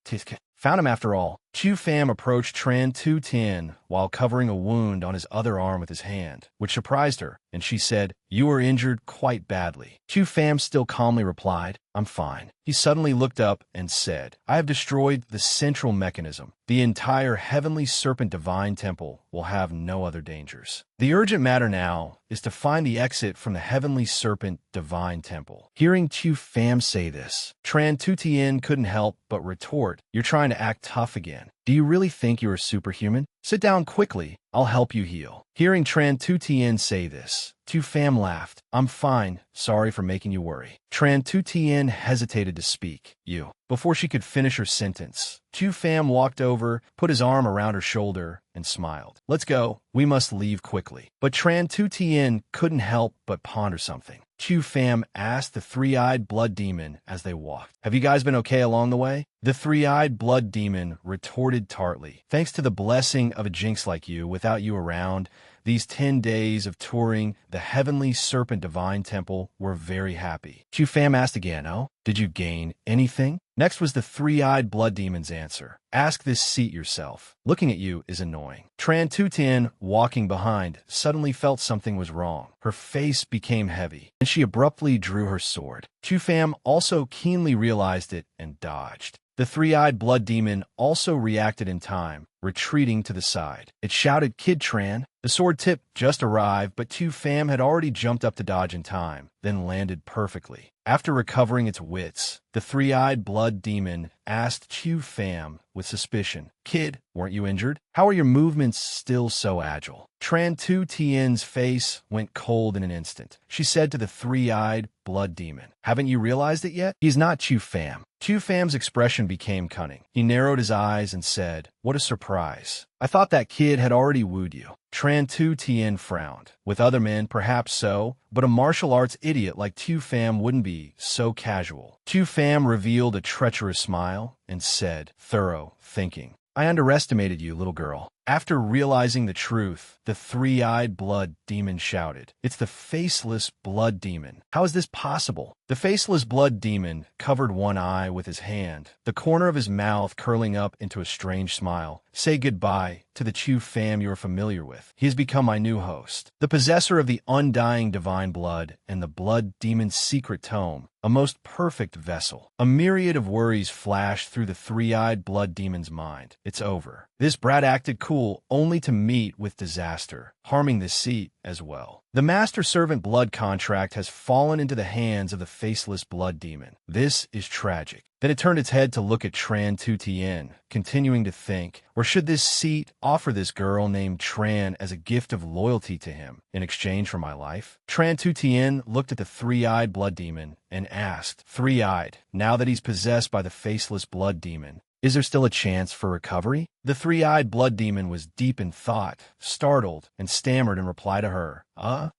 "Found him after all." Chu Fam approached Tran Tu Tien while covering a wound on his other arm with his hand, which surprised her, and she said, "You were injured quite badly." Chu Fam still calmly replied, "I'm fine." He suddenly looked up and said, "I have destroyed the central mechanism. The entire Heavenly Serpent Divine Temple will have no other dangers. The urgent matter now is to find the exit from the Heavenly Serpent Divine Temple." Hearing Chu Fam say this, Tran Tu Tien couldn't help but retort, "You're trying to act tough again. Tien. Do you really think you're a superhuman? Sit down quickly. I'll help you heal. Hearing Tran Tu Tien say this, Tu Pham laughed. I'm fine. Sorry for making you worry. Tran Tu Tien hesitated to speak. You. Before she could finish her sentence, Tu Pham walked over, put his arm around her shoulder, and smiled. Let's go. We must leave quickly. But Tran Tu Tien couldn't help but ponder something. Tu Pham asked the three-eyed blood demon as they walked. Have you guys been okay along the way? The three-eyed blood demon retorted tartly. Thanks to the blessing of a jinx like you, without you around, these 10 days of touring the Heavenly Serpent Divine Temple were very happy. Tu Pham asked again, oh, did you gain anything? Next was the three-eyed blood demon's answer. Ask this seat yourself. Looking at you is annoying. Tran Tu Tien, walking behind, suddenly felt something was wrong. Her face became heavy, and she abruptly drew her sword. Tu Pham also keenly realized it and dodged. The three-eyed blood demon also reacted in time, retreating to the side. It shouted, Kid Tran. The sword tip just arrived, but Tu Pham had already jumped up to dodge in time, then landed perfectly. After recovering its wits, the three-eyed blood demon asked Tu Pham with suspicion, Kid, weren't you injured? How are your movements still so agile? Tran Tu Tien's face went cold in an instant. She said to the three-eyed blood demon, haven't you realized it yet? He's not Tu Pham. Tu Pham's expression became cunning. He narrowed his eyes and said, what a surprise. I thought that kid had already wooed you. Tran Tu Tien frowned. With other men, perhaps so, but a martial arts idiot like Tu Pham wouldn't be so casual. Tu Pham revealed a treacherous smile and said, thorough thinking. I underestimated you, little girl. After realizing the truth, the three-eyed blood demon shouted, it's the faceless blood demon. How is this possible? The faceless blood demon covered one eye with his hand, the corner of his mouth curling up into a strange smile. Say goodbye to the Tu Pham you're familiar with. He has become my new host, the possessor of the undying divine blood and the blood demon's secret tome, a most perfect vessel. A myriad of worries flashed through the three-eyed blood demon's mind. It's over. This brat acted cool only to meet with disaster, harming the seat as well. The master-servant blood contract has fallen into the hands of the faceless blood demon. This is tragic. Then it turned its head to look at Tran Tu Tien, continuing to think, or should this seat offer this girl named Tran as a gift of loyalty to him in exchange for my life? Tran Tu Tien looked at the three-eyed blood demon and asked, three-eyed, now that he's possessed by the faceless blood demon, is there still a chance for recovery? The three-eyed blood demon was deep in thought, startled, and stammered in reply to her.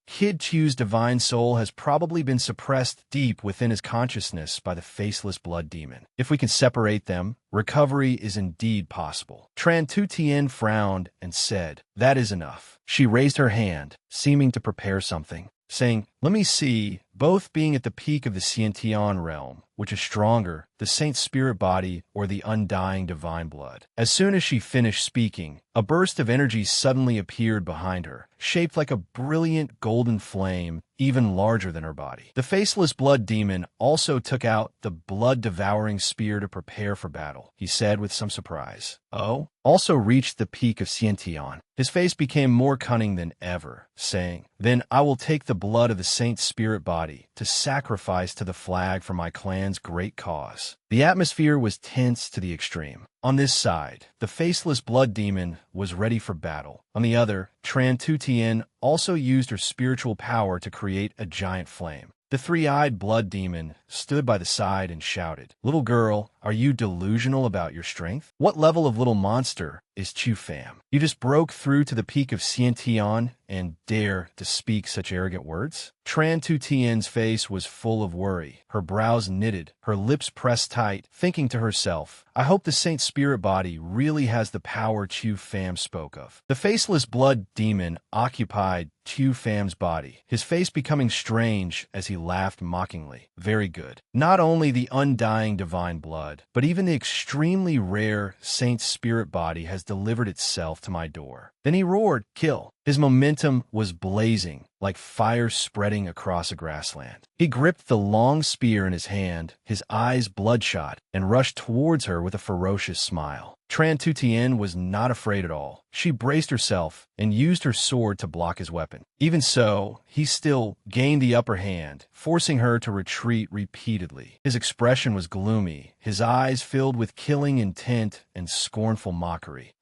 Kid Tu's divine soul has probably been suppressed deep within his consciousness by the faceless blood demon. If we can separate them, recovery is indeed possible. Tran Tu Tien frowned and said, that is enough. She raised her hand, seeming to prepare something, saying, let me see, both being at the peak of the Xiantian realm, which is stronger, the saint's spirit body or the undying divine blood. As soon as she finished speaking, a burst of energy suddenly appeared behind her, shaped like a brilliant golden flame, even larger than her body. The faceless blood demon also took out the blood-devouring spear to prepare for battle, he said with some surprise. Oh? Also reached the peak of Xiantian. His face became more cunning than ever, saying, then I will take the blood of the saint's spirit body to sacrifice to the flag for my clan's great cause. The atmosphere was tense to the extreme. On this side, the faceless blood demon was ready for battle. On the other, Tran Tu Tien also used her spiritual power to create a giant flame. The three-eyed blood demon stood by the side and shouted, little girl, are you delusional about your strength? What level of little monster is Tu Pham? You just broke through to the peak of Xiantian and dare to speak such arrogant words? Tran Tu Tien's face was full of worry, her brows knitted, her lips pressed tight, thinking to herself, I hope the saint's spirit body really has the power Tu Pham spoke of. The faceless blood demon occupied Tu Pham's body, his face becoming strange as he laughed mockingly. Very good. Not only the undying divine blood, but even the extremely rare saint's spirit body has delivered itself to my door. Then he roared, kill. His momentum was blazing, like fire spreading across a grassland. He gripped the long spear in his hand, his eyes bloodshot, and rushed towards her with a ferocious smile. Tran Tutien was not afraid at all. She braced herself and used her sword to block his weapon. Even so, he still gained the upper hand, forcing her to retreat repeatedly. His expression was gloomy, his eyes filled with killing intent and scornful mockery.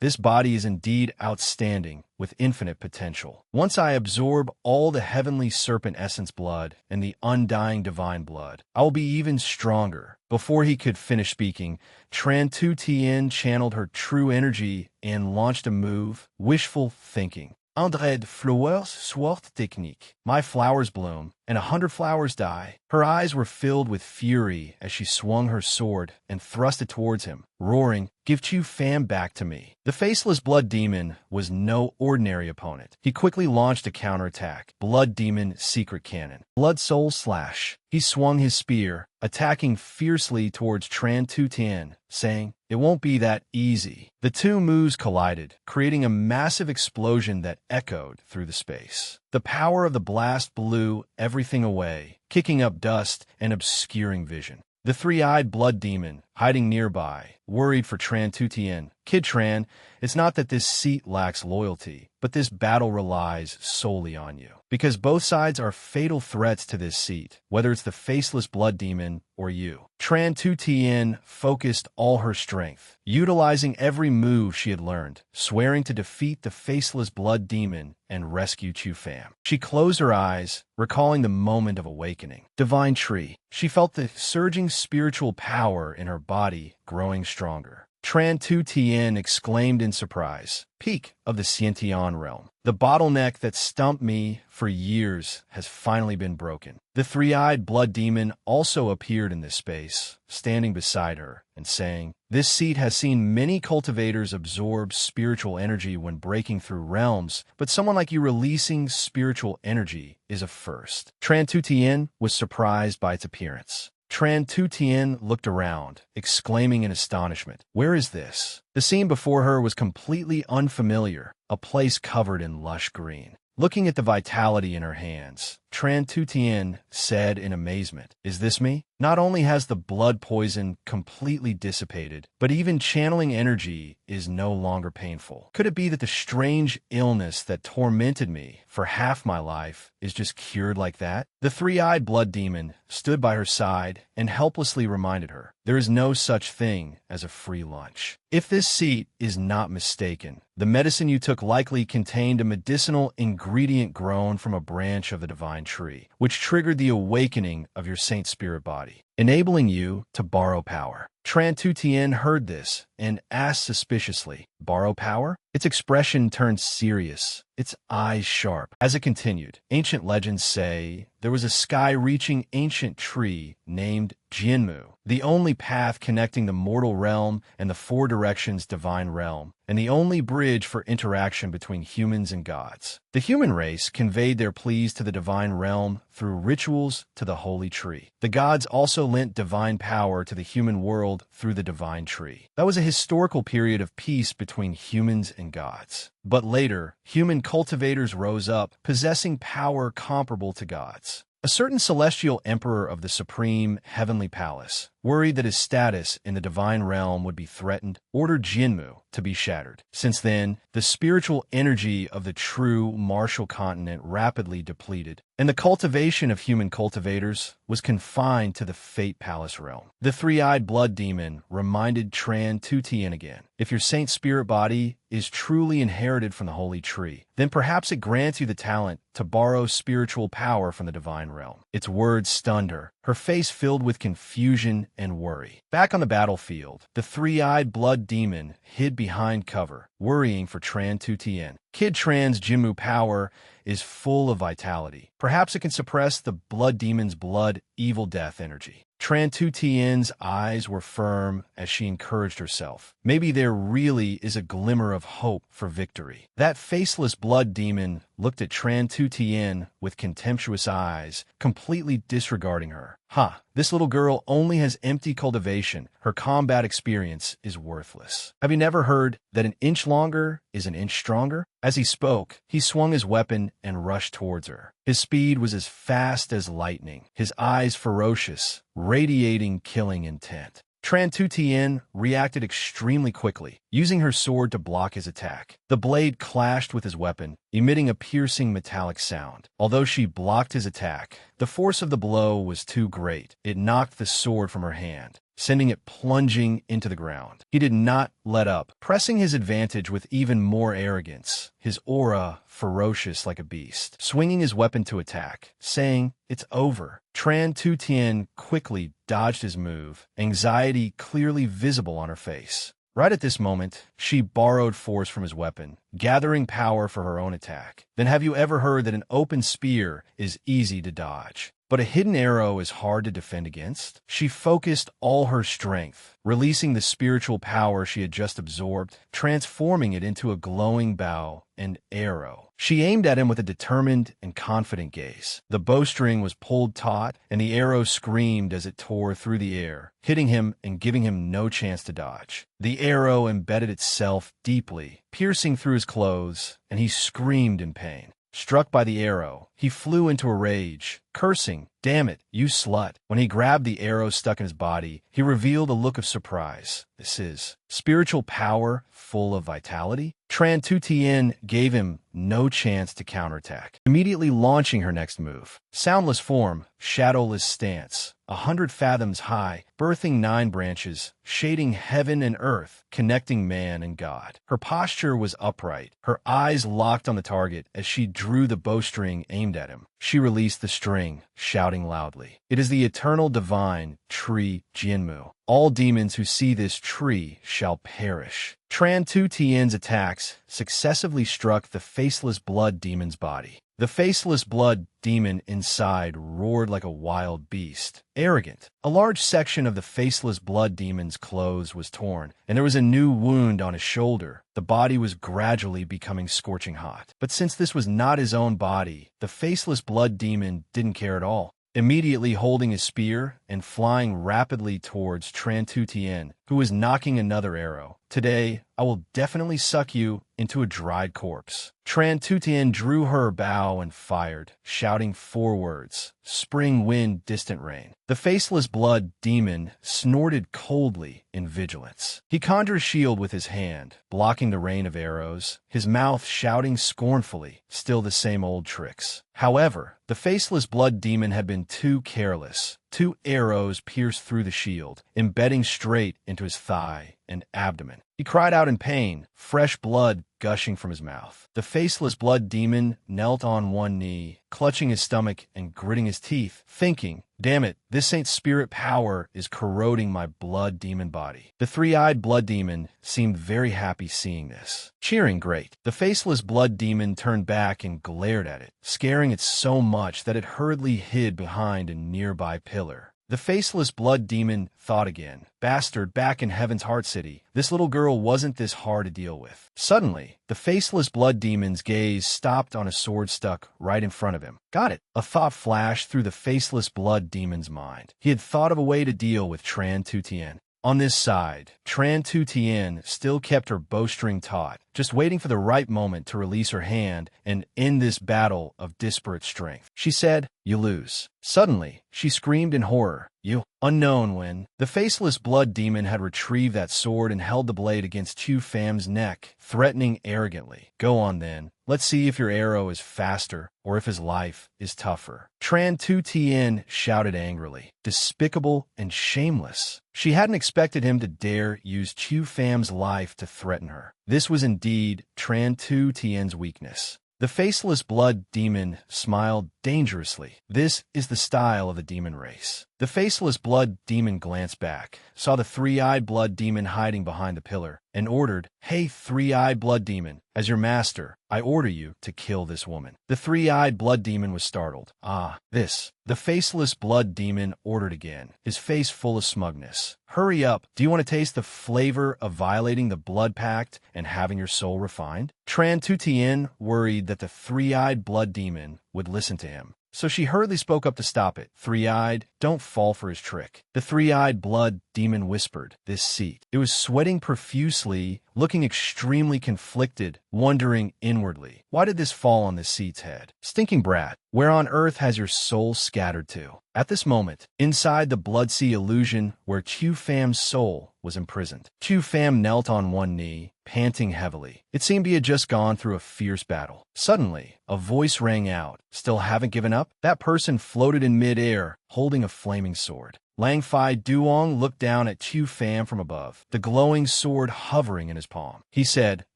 This body is indeed outstanding, with infinite potential. Once I absorb all the heavenly serpent essence blood and the undying divine blood, I will be even stronger. Before he could finish speaking, Tran Tu Tien channeled her true energy and launched a move, wishful thinking. André fleurs soit technique. My flowers bloom, and 100 flowers die. Her eyes were filled with fury as she swung her sword and thrust it towards him, roaring, "Give Chu Fam back to me." The faceless Blood Demon was no ordinary opponent. He quickly launched a counterattack. Blood Demon Secret Cannon. Blood Soul Slash. He swung his spear, attacking fiercely towards Tran Tu Tien, saying, "It won't be that easy." The two moves collided, creating a massive explosion that echoed through the space. The power of the blast blew everything away, kicking up dust and obscuring vision. The three-eyed Blood Demon, hiding nearby, worried for Tran Tutien. "Kid Tran, it's not that this seat lacks loyalty, but this battle relies solely on you. Because both sides are fatal threats to this seat, whether it's the faceless Blood Demon or you." Tran Tutien focused all her strength, utilizing every move she had learned, swearing to defeat the faceless Blood Demon and rescue Chu Fam. She closed her eyes, recalling the moment of awakening. Divine Tree. She felt the surging spiritual power in her body growing stronger. Tran Tu Tien exclaimed in surprise. Peak of the Xiantian realm. The bottleneck that stumped me for years has finally been broken. The three-eyed Blood Demon also appeared in this space, standing beside her and saying, "This seat has seen many cultivators absorb spiritual energy when breaking through realms, but someone like you releasing spiritual energy is a first." Tran Tu Tien was surprised by its appearance. Tran Tu Tien looked around, exclaiming in astonishment, "Where is this?" The scene before her was completely unfamiliar, a place covered in lush green. Looking at the vitality in her hands, Tran Tu Tien said in amazement, "Is this me?" Not only has the blood poison completely dissipated, but even channeling energy is no longer painful. Could it be that the strange illness that tormented me for half my life is just cured like that? The three-eyed Blood Demon stood by her side and helplessly reminded her, "There is no such thing as a free lunch. If this seat is not mistaken, the medicine you took likely contained a medicinal ingredient grown from a branch of the divine tree, which triggered the awakening of your saint spirit body, enabling you to borrow power." Tran Tu Tien heard this and asked suspiciously, "Borrow power?" Its expression turned serious, its eyes sharp. As it continued, ancient legends say there was a sky-reaching ancient tree named Jinmu, the only path connecting the mortal realm and the four directions divine realm, and the only bridge for interaction between humans and gods. The human race conveyed their pleas to the divine realm through rituals to the holy tree. The gods also lent divine power to the human world through the divine tree. That was a historical period of peace between humans and gods. But later, human cultivators rose up, possessing power comparable to gods. A certain celestial emperor of the supreme heavenly palace, worried that his status in the divine realm would be threatened, ordered Jinmu to be shattered. Since then, the spiritual energy of the true martial continent rapidly depleted, and the cultivation of human cultivators was confined to the Fate Palace realm. The three-eyed Blood Demon reminded Tran Tu Tien again, "If your saint spirit body is truly inherited from the holy tree, then perhaps it grants you the talent to borrow spiritual power from the divine realm." Its words stunned her, her face filled with confusion and worry. Back on the battlefield, the three-eyed Blood Demon hid behind cover, worrying for Tran Tu Tien. Kid Tran's Jinmu power is full of vitality. Perhaps it can suppress the Blood Demon's blood evil death energy. Tran Tu Tien's eyes were firm as she encouraged herself. Maybe there really is a glimmer of hope for victory. That faceless Blood Demon looked at Tran Tu Tien with contemptuous eyes, completely disregarding her. Ha, this little girl only has empty cultivation. Her combat experience is worthless. Have you never heard that an inch longer is an inch stronger? As he spoke, he swung his weapon and rushed towards her. His speed was as fast as lightning, his eyes ferocious, radiating killing intent. Tran Tu Tien reacted extremely quickly, using her sword to block his attack. The blade clashed with his weapon, emitting a piercing metallic sound. Although she blocked his attack, the force of the blow was too great. It knocked the sword from her hand, sending it plunging into the ground. He did not let up, pressing his advantage with even more arrogance, his aura ferocious like a beast, swinging his weapon to attack, saying, "It's over." Tran Tu Tien quickly dodged his move, anxiety clearly visible on her face. Right at this moment, she borrowed force from his weapon, gathering power for her own attack. Then have you ever heard that an open spear is easy to dodge, but a hidden arrow is hard to defend against? She focused all her strength, releasing the spiritual power she had just absorbed, transforming it into a glowing bow and arrow. She aimed at him with a determined and confident gaze. The bowstring was pulled taut, and the arrow screamed as it tore through the air, hitting him and giving him no chance to dodge. The arrow embedded itself deeply, piercing through his clothes, and he screamed in pain. Struck by the arrow, he flew into a rage, cursing, "Damn it, you slut." When he grabbed the arrow stuck in his body, he revealed a look of surprise. This is spiritual power full of vitality? Tran Tu Tien gave him no chance to counterattack, immediately launching her next move. Soundless form, shadowless stance, 100 fathoms high, birthing 9 branches, shading heaven and earth, connecting man and God. Her posture was upright, her eyes locked on the target as she drew the bowstring aimed at him. She released the string, shouting loudly, "It is the eternal divine tree Jianmu. All demons who see this tree shall perish." Tran Tu Tien's attacks successively struck the faceless blood demon's body. The faceless blood demon inside roared like a wild beast, arrogant. A large section of the faceless blood demon's clothes was torn, and there was a new wound on his shoulder. The body was gradually becoming scorching hot. But since this was not his own body, the faceless blood demon didn't care at all. Immediately holding his spear and flying rapidly towards Tran Tu Tien, who was knocking another arrow. "Today, I will definitely suck you into a dried corpse." Tran Tu Tien drew her bow and fired, shouting 4 words, "Spring wind, distant rain." The faceless blood demon snorted coldly in vigilance. He conjured a shield with his hand, blocking the rain of arrows, his mouth shouting scornfully, still the same old tricks. However, the faceless blood demon had been too careless. 2 arrows pierced through the shield, embedding straight into his thigh and abdomen. He cried out in pain, fresh blood gushing from his mouth. The faceless blood demon knelt on one knee, clutching his stomach and gritting his teeth, thinking, "Damn it, this saint's spirit power is corroding my blood demon body." The 3-eyed blood demon seemed very happy seeing this, cheering great. The faceless blood demon turned back and glared at it, scaring it so much that it hurriedly hid behind a nearby pillar. The faceless blood demon thought again, "Bastard back in Heaven's Heart City. This little girl wasn't this hard to deal with." Suddenly, the faceless blood demon's gaze stopped on a sword stuck right in front of him. Got it. A thought flashed through the faceless blood demon's mind. He had thought of a way to deal with Tran Tu Tien. On this side, Tran Tu Tien still kept her bowstring taut, just waiting for the right moment to release her hand and end this battle of disparate strength. She said, "You lose." Suddenly, she screamed in horror, "You." Unknown when, the faceless blood demon had retrieved that sword and held the blade against Chu Fam's neck, threatening arrogantly, "Go on then. Let's see if your arrow is faster or if his life is tougher." Tran Tu Tien shouted angrily, despicable and shameless. She hadn't expected him to dare use Chu Fam's life to threaten her. This was indeed Tran Tu Tien's weakness. The faceless blood demon smiled dangerously. This is the style of the demon race. The faceless blood demon glanced back, saw the 3-eyed blood demon hiding behind the pillar, and ordered, "Hey, 3-eyed blood demon, as your master, I order you to kill this woman." The 3-eyed blood demon was startled. "Ah, this." The faceless blood demon ordered again, his face full of smugness. Hurry up. Do you want to taste the flavor of violating the blood pact and having your soul refined? Tran Tutien worried that the three-eyed blood demon would listen to him, so she hurriedly spoke up to stop it. Three-eyed, don't fall for his trick. The three-eyed blood demon whispered, this seat. It was sweating profusely, looking extremely conflicted, wondering inwardly, why did this fall on this seat's head? Stinking brat, where on earth has your soul scattered to? At this moment, inside the Blood Sea illusion where Chu Fam's soul was imprisoned, Chu Fam knelt on one knee, panting heavily. It seemed he had just gone through a fierce battle. Suddenly, a voice rang out. Still haven't given up? That person floated in mid-air, holding a flaming sword. Lang Fai Duong looked down at Chu Fam from above, the glowing sword hovering in his palm. He said,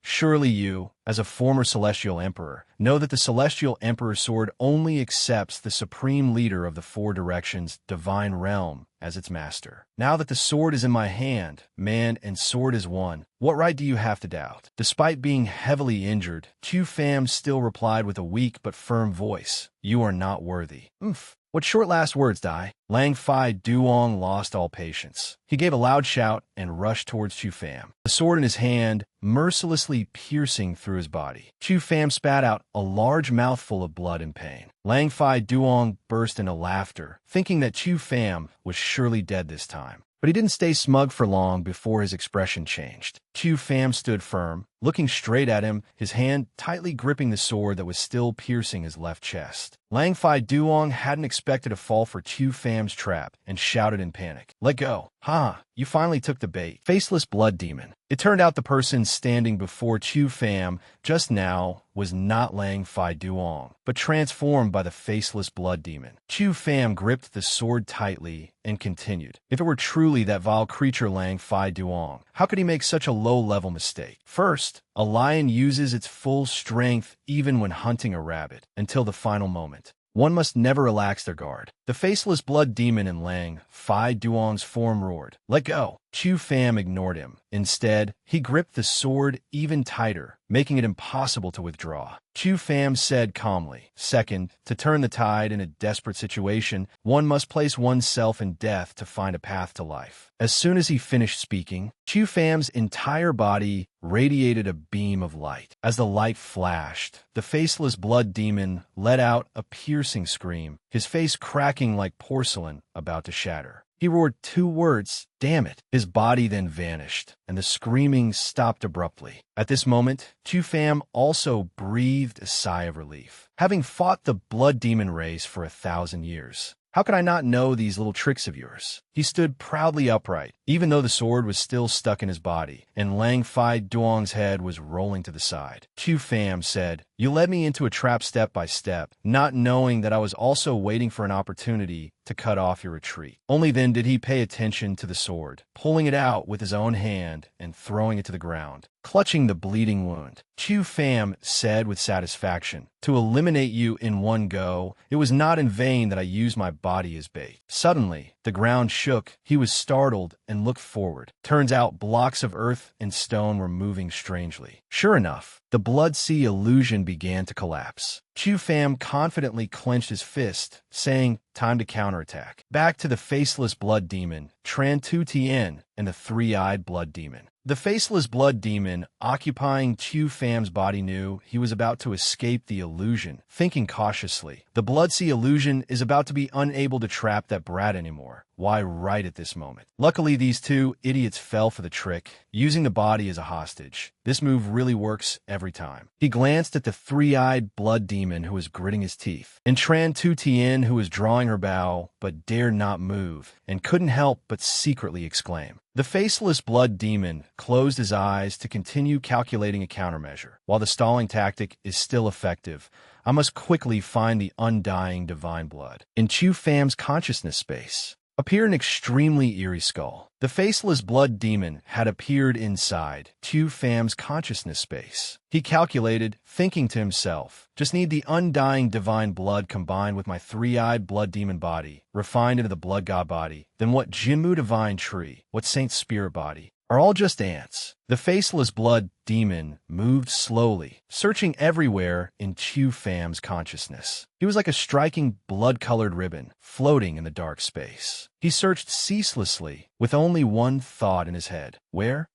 surely you, as a former Celestial Emperor, know that the Celestial Emperor's sword only accepts the Supreme Leader of the Four Directions' divine realm as its master. Now that the sword is in my hand, man and sword is one, what right do you have to doubt? Despite being heavily injured, Chu Fam still replied with a weak but firm voice, you are not worthy. Oomph. What short last words, Dai? Lang Fai Duong lost all patience. He gave a loud shout and rushed towards Chu Fam, the sword in his hand mercilessly piercing through his body. Chu Fam spat out a large mouthful of blood in pain. Lang Fai Duong burst into laughter, thinking that Chu Fam was surely dead this time. But he didn't stay smug for long before his expression changed. Chu Fam stood firm, looking straight at him, his hand tightly gripping the sword that was still piercing his left chest. Lang Fai Duong hadn't expected a fall for Chu Fam's trap and shouted in panic, let go. Ha, you finally took the bait. Faceless blood demon. It turned out the person standing before Chu Fam just now was not Lang Fai Duong, but transformed by the faceless blood demon. Chu Fam gripped the sword tightly and continued. If it were truly that vile creature Lang Fai Duong, how could he make such a low-level mistake? First, a lion uses its full strength even when hunting a rabbit, until the final moment. One must never relax their guard. The faceless blood demon in Lang Fai Duong's form roared, let go. Chu Fam ignored him. Instead, he gripped the sword even tighter, making it impossible to withdraw. Chu Fam said calmly, second, to turn the tide in a desperate situation, one must place oneself in death to find a path to life. As soon as he finished speaking, Chu Fam's entire body radiated a beam of light. As the light flashed, the faceless blood demon let out a piercing scream, his face cracking like porcelain about to shatter. He roared two words, damn it. His body then vanished, and the screaming stopped abruptly. At this moment, Chu Fam also breathed a sigh of relief. Having fought the blood demon race for 1,000 years, how could I not know these little tricks of yours? He stood proudly upright, even though the sword was still stuck in his body, and Lang Fai Duong's head was rolling to the side. Chu Fam said, you led me into a trap step by step, not knowing that I was also waiting for an opportunity to cut off your retreat. Only then did he pay attention to the sword, pulling it out with his own hand and throwing it to the ground, clutching the bleeding wound. Chu Fam said with satisfaction, to eliminate you in one go, it was not in vain that I used my body as bait. Suddenly, the ground shook. He was startled and looked forward. Turns out blocks of earth and stone were moving strangely. Sure enough, the Blood Sea illusion began to collapse. Chu Fam confidently clenched his fist, saying, time to counterattack. Back to the faceless blood demon, Tran Tu Tien, and the three-eyed blood demon. The faceless blood demon, occupying Chu Fam's body, knew he was about to escape the illusion, thinking cautiously. The Blood Sea illusion is about to be unable to trap that brat anymore. Why right at this moment? Luckily, these two idiots fell for the trick, using the body as a hostage. This move really works every time. He glanced at the three-eyed blood demon who was gritting his teeth, and Tran Tu Tien who was drawing her bow but dared not move, and couldn't help but secretly exclaim. The faceless blood demon closed his eyes to continue calculating a countermeasure. While the stalling tactic is still effective, I must quickly find the undying divine blood. In Chu Fam's consciousness space appeared an extremely eerie skull. The faceless blood demon had appeared inside Chu Fam's consciousness space. He calculated, thinking to himself, just need the undying divine blood combined with my three-eyed blood demon body, refined into the blood god body, then what Jinmu divine tree, what saint spirit body, are all just ants. The faceless blood demon moved slowly, searching everywhere in Chu Fam's consciousness. He was like a striking blood-colored ribbon, floating in the dark space. He searched ceaselessly, with only one thought in his head. Where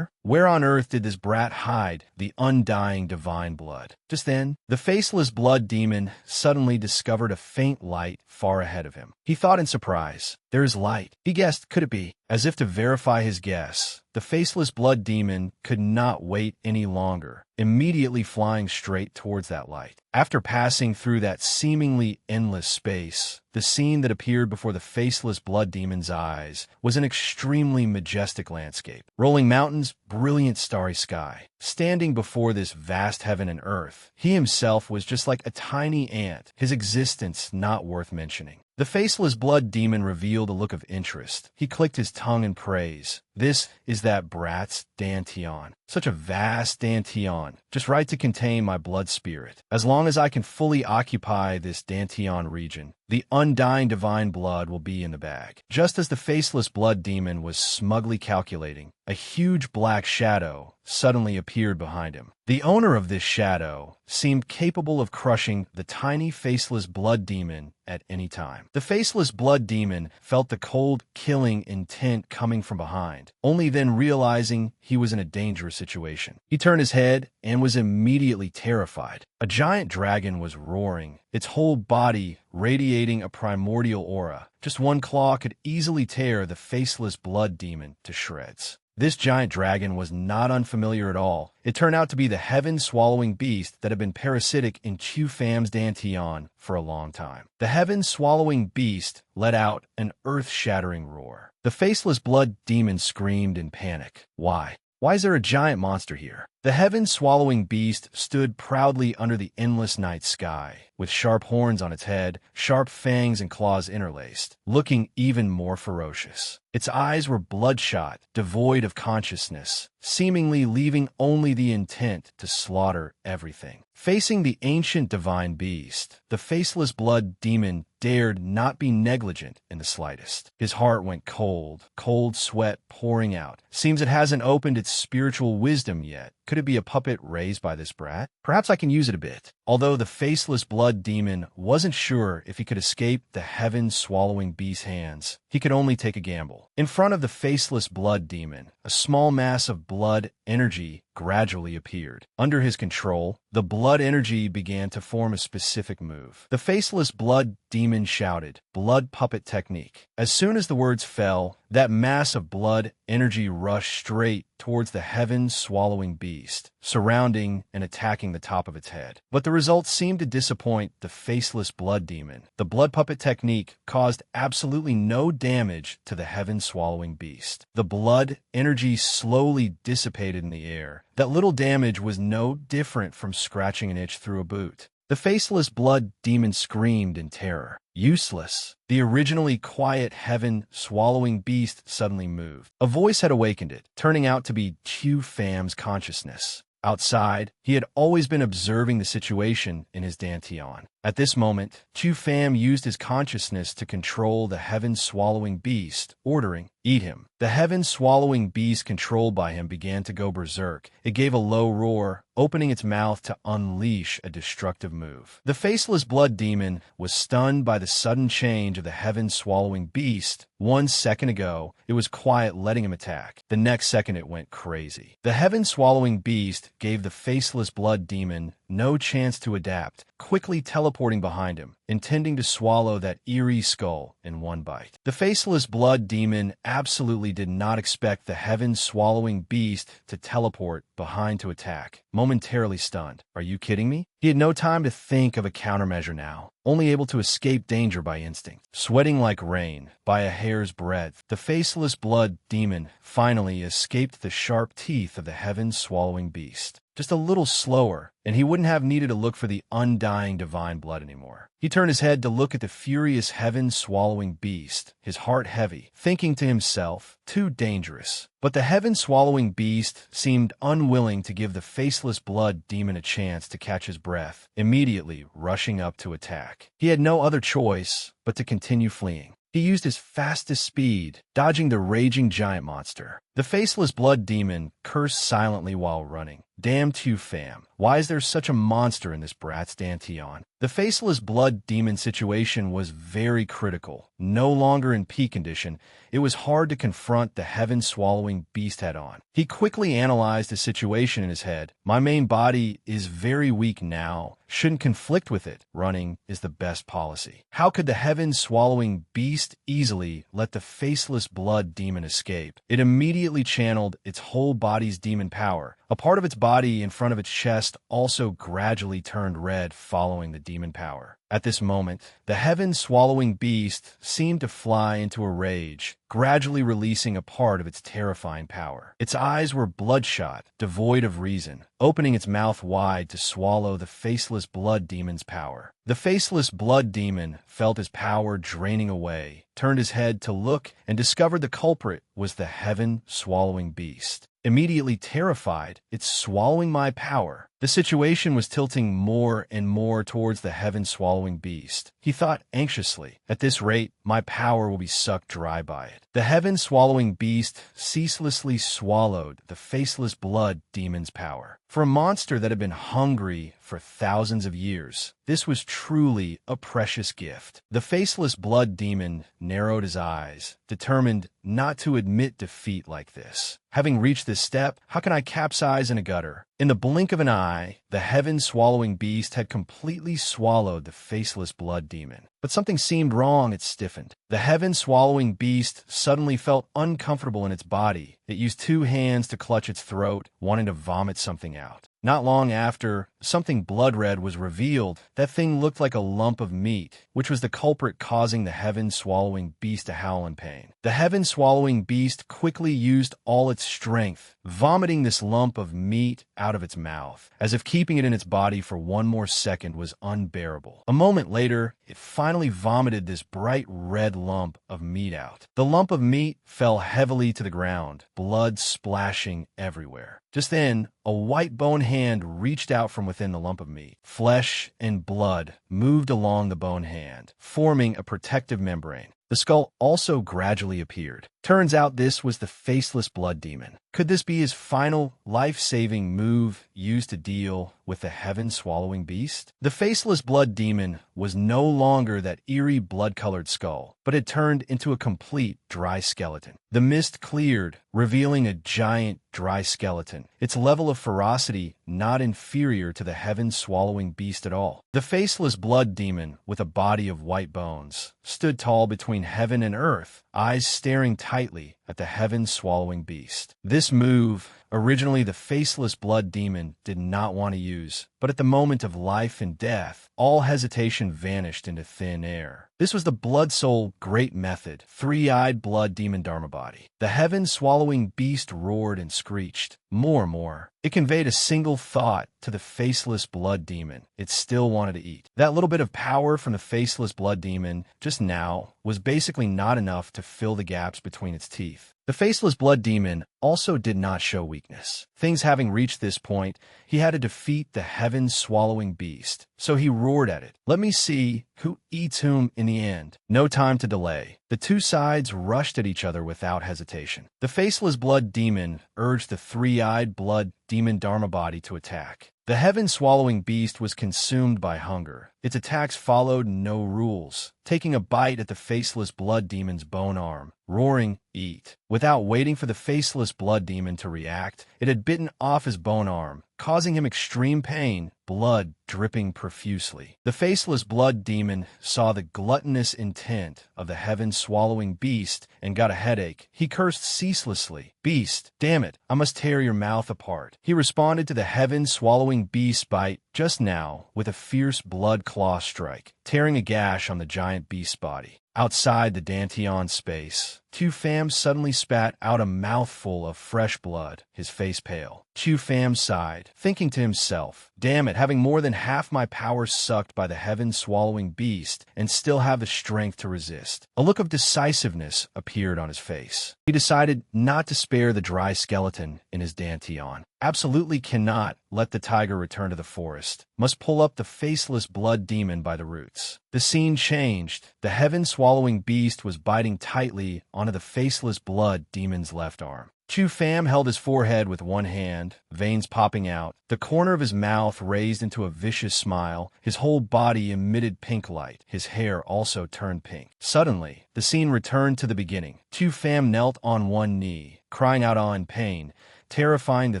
on earth did this brat hide the undying divine blood? Just then, the faceless blood demon suddenly discovered a faint light far ahead of him. He thought in surprise, "There is light." He guessed, could it be? As if to verify his guess, the faceless blood demon could not wait any longer, immediately flying straight towards that light. After passing through that seemingly endless space, the scene that appeared before the faceless blood demon's eyes was an extremely majestic landscape. Rolling mountains, brilliant starry sky. Standing before this vast heaven and earth, he himself was just like a tiny ant, his existence not worth mentioning. The faceless blood demon revealed a look of interest. He clicked his tongue in praise. "This is that brat's dantian. Such a vast dantian, just right to contain my blood spirit. As long as I can fully occupy this dantian region, the undying divine blood will be in the bag." Just as the faceless blood demon was smugly calculating, a huge black shadow suddenly appeared behind him. The owner of this shadow seemed capable of crushing the tiny faceless blood demon at any time. The faceless blood demon felt the cold, killing intent coming from behind, only then realizing he was in a dangerous situation. He turned his head and was immediately terrified. A giant dragon was roaring, its whole body radiating a primordial aura. Just one claw could easily tear the faceless blood demon to shreds. This giant dragon was not unfamiliar at all. It turned out to be the heaven-swallowing beast that had been parasitic in Chu Fam's dantian for a long time. The heaven-swallowing beast let out an earth-shattering roar. The faceless blood demon screamed in panic. Why? Why is there a giant monster here? The heaven-swallowing beast stood proudly under the endless night sky, with sharp horns on its head, sharp fangs and claws interlaced, looking even more ferocious. Its eyes were bloodshot, devoid of consciousness, seemingly leaving only the intent to slaughter everything. Facing the ancient divine beast, the faceless blood demon dared not be negligent in the slightest. His heart went cold, cold sweat pouring out. Seems it hasn't opened its spiritual wisdom yet. Could it be a puppet raised by this brat? Perhaps I can use it a bit. Although the faceless blood demon wasn't sure if he could escape the heaven-swallowing beast's hands, he could only take a gamble. In front of the faceless blood demon, a small mass of blood energy gradually appeared. Under his control, the blood energy began to form a specific move. The faceless blood demon shouted, "Blood puppet technique." As soon as the words fell, that mass of blood energy rushed straight towards the heaven-swallowing beast, surrounding and attacking the top of its head. But the results seemed to disappoint the faceless blood demon. The blood puppet technique caused absolutely no damage to the heaven-swallowing beast. The blood energy slowly dissipated in the air. That little damage was no different from scratching an itch through a boot. The faceless blood demon screamed in terror. Useless. The originally quiet heaven-swallowing beast suddenly moved. A voice had awakened it, turning out to be Chu Fam's consciousness. Outside, he had always been observing the situation in his dantian. At this moment, Chu Fam used his consciousness to control the heaven-swallowing beast, ordering, "Eat him." The heaven-swallowing beast controlled by him began to go berserk. It gave a low roar, opening its mouth to unleash a destructive move. The faceless blood demon was stunned by the sudden change of the heaven-swallowing beast. 1 second ago, it was quiet, letting him attack. The next second, it went crazy. The heaven-swallowing beast gave the faceless blood demon no chance to adapt, quickly teleporting behind him, intending to swallow that eerie skull in one bite. The faceless blood demon absolutely did not expect the heaven-swallowing beast to teleport behind to attack. Momentarily stunned. Are you kidding me? He had no time to think of a countermeasure now, only able to escape danger by instinct. Sweating like rain, by a hair's breadth, the faceless blood demon finally escaped the sharp teeth of the heaven-swallowing beast. Just a little slower, and he wouldn't have needed to look for the undying divine blood anymore. He turned his head to look at the furious heaven-swallowing beast, his heart heavy, thinking to himself, too dangerous. But the heaven-swallowing beast seemed unwilling to give the faceless blood demon a chance to catch his breath, immediately rushing up to attack. He had no other choice but to continue fleeing. He used his fastest speed, dodging the raging giant monster. The faceless blood demon cursed silently while running. Damn Tu fam. Why is there such a monster in this brat's Dantian? The faceless blood demon situation was very critical. No longer in peak condition, it was hard to confront the heaven-swallowing beast head-on. He quickly analyzed the situation in his head. My main body is very weak now. Shouldn't conflict with it. Running is the best policy. How could the heaven-swallowing beast easily let the faceless blood demon escape? It immediately channeled its whole body's demon power. A part of its body in front of its chest also gradually turned red following the demon power. At this moment, the heaven-swallowing beast seemed to fly into a rage, gradually releasing a part of its terrifying power. Its eyes were bloodshot, devoid of reason, opening its mouth wide to swallow the faceless blood demon's power. The faceless blood demon felt his power draining away, turned his head to look, and discovered the culprit was the heaven-swallowing beast. Immediately terrified, it's swallowing my power. The situation was tilting more and more towards the heaven-swallowing beast. He thought anxiously, at this rate, my power will be sucked dry by it. The heaven-swallowing beast ceaselessly swallowed the faceless blood demon's power. For a monster that had been hungry for thousands of years, this was truly a precious gift. The faceless blood demon narrowed his eyes, determined not to admit defeat like this. Having reached this step, how can I capsize in a gutter? In the blink of an eye, the heaven-swallowing beast had completely swallowed the faceless blood demon. But something seemed wrong. It stiffened. The heaven-swallowing beast suddenly felt uncomfortable in its body. It used two hands to clutch its throat, wanting to vomit something out. Not long after, something blood-red was revealed. That thing looked like a lump of meat, which was the culprit causing the heaven-swallowing beast to howl in pain. The heaven-swallowing beast quickly used all its strength, vomiting this lump of meat out of its mouth, as if keeping it in its body for one more second was unbearable. A moment later, it finally vomited this bright red lump of meat out. The lump of meat fell heavily to the ground, blood splashing everywhere. Just then, a white bone hand reached out from within the lump of meat. Flesh and blood moved along the bone hand, forming a protective membrane. The skull also gradually appeared. Turns out this was the faceless blood demon. Could this be his final life-saving move used to deal with the heaven-swallowing beast? The faceless blood demon was no longer that eerie blood-colored skull, but had turned into a complete dry skeleton. The mist cleared, revealing a giant dry skeleton, its level of ferocity not inferior to the heaven-swallowing beast at all. The faceless blood demon, with a body of white bones, stood tall between heaven and earth, eyes staring tightly at the heaven-swallowing beast. This move, originally the faceless blood demon did not want to use, but at the moment of life and death, all hesitation vanished into thin air. This was the blood soul great method, three-eyed blood demon dharma body. The heaven-swallowing beast roared and screeched. More. It conveyed a single thought to the faceless blood demon. It still wanted to eat. That little bit of power from the faceless blood demon just now was basically not enough to fill the gaps between its teeth. The faceless blood demon also did not show weakness. Things having reached this point, he had to defeat the heaven-swallowing beast. So he roared at it. Let me see who eats whom in the end. No time to delay. The two sides rushed at each other without hesitation. The faceless blood demon urged the three-eyed blood demon dharma body to attack. The heaven-swallowing beast was consumed by hunger. Its attacks followed no rules, taking a bite at the faceless blood demon's bone arm, roaring, "Eat." Without waiting for the faceless blood demon to react, it had bitten off his bone arm, causing him extreme pain, blood dripping profusely. The faceless blood demon saw the gluttonous intent of the heaven-swallowing beast and got a headache. He cursed ceaselessly. "Beast, damn it, I must tear your mouth apart." He responded to the heaven-swallowing beast's bite just now with a fierce blood claw strike, tearing a gash on the giant beast's body. Outside the Dantian space, Chu Pham suddenly spat out a mouthful of fresh blood, his face pale. Chu Pham sighed, thinking to himself, "Damn it, having more than half my power sucked by the heaven-swallowing beast and still have the strength to resist." A look of decisiveness appeared on his face. He decided not to spare the dry skeleton in his Dantian. Absolutely cannot let the tiger return to the forest. must pull up the faceless blood demon by the roots. The scene changed. The heaven-swallowing beast was biting tightly onto the faceless blood demon's left arm. Chu Pham held his forehead with one hand, veins popping out. The corner of his mouth raised into a vicious smile. His whole body emitted pink light. His hair also turned pink. Suddenly, the scene returned to the beginning. Chu Pham knelt on one knee, crying out in pain, terrifying the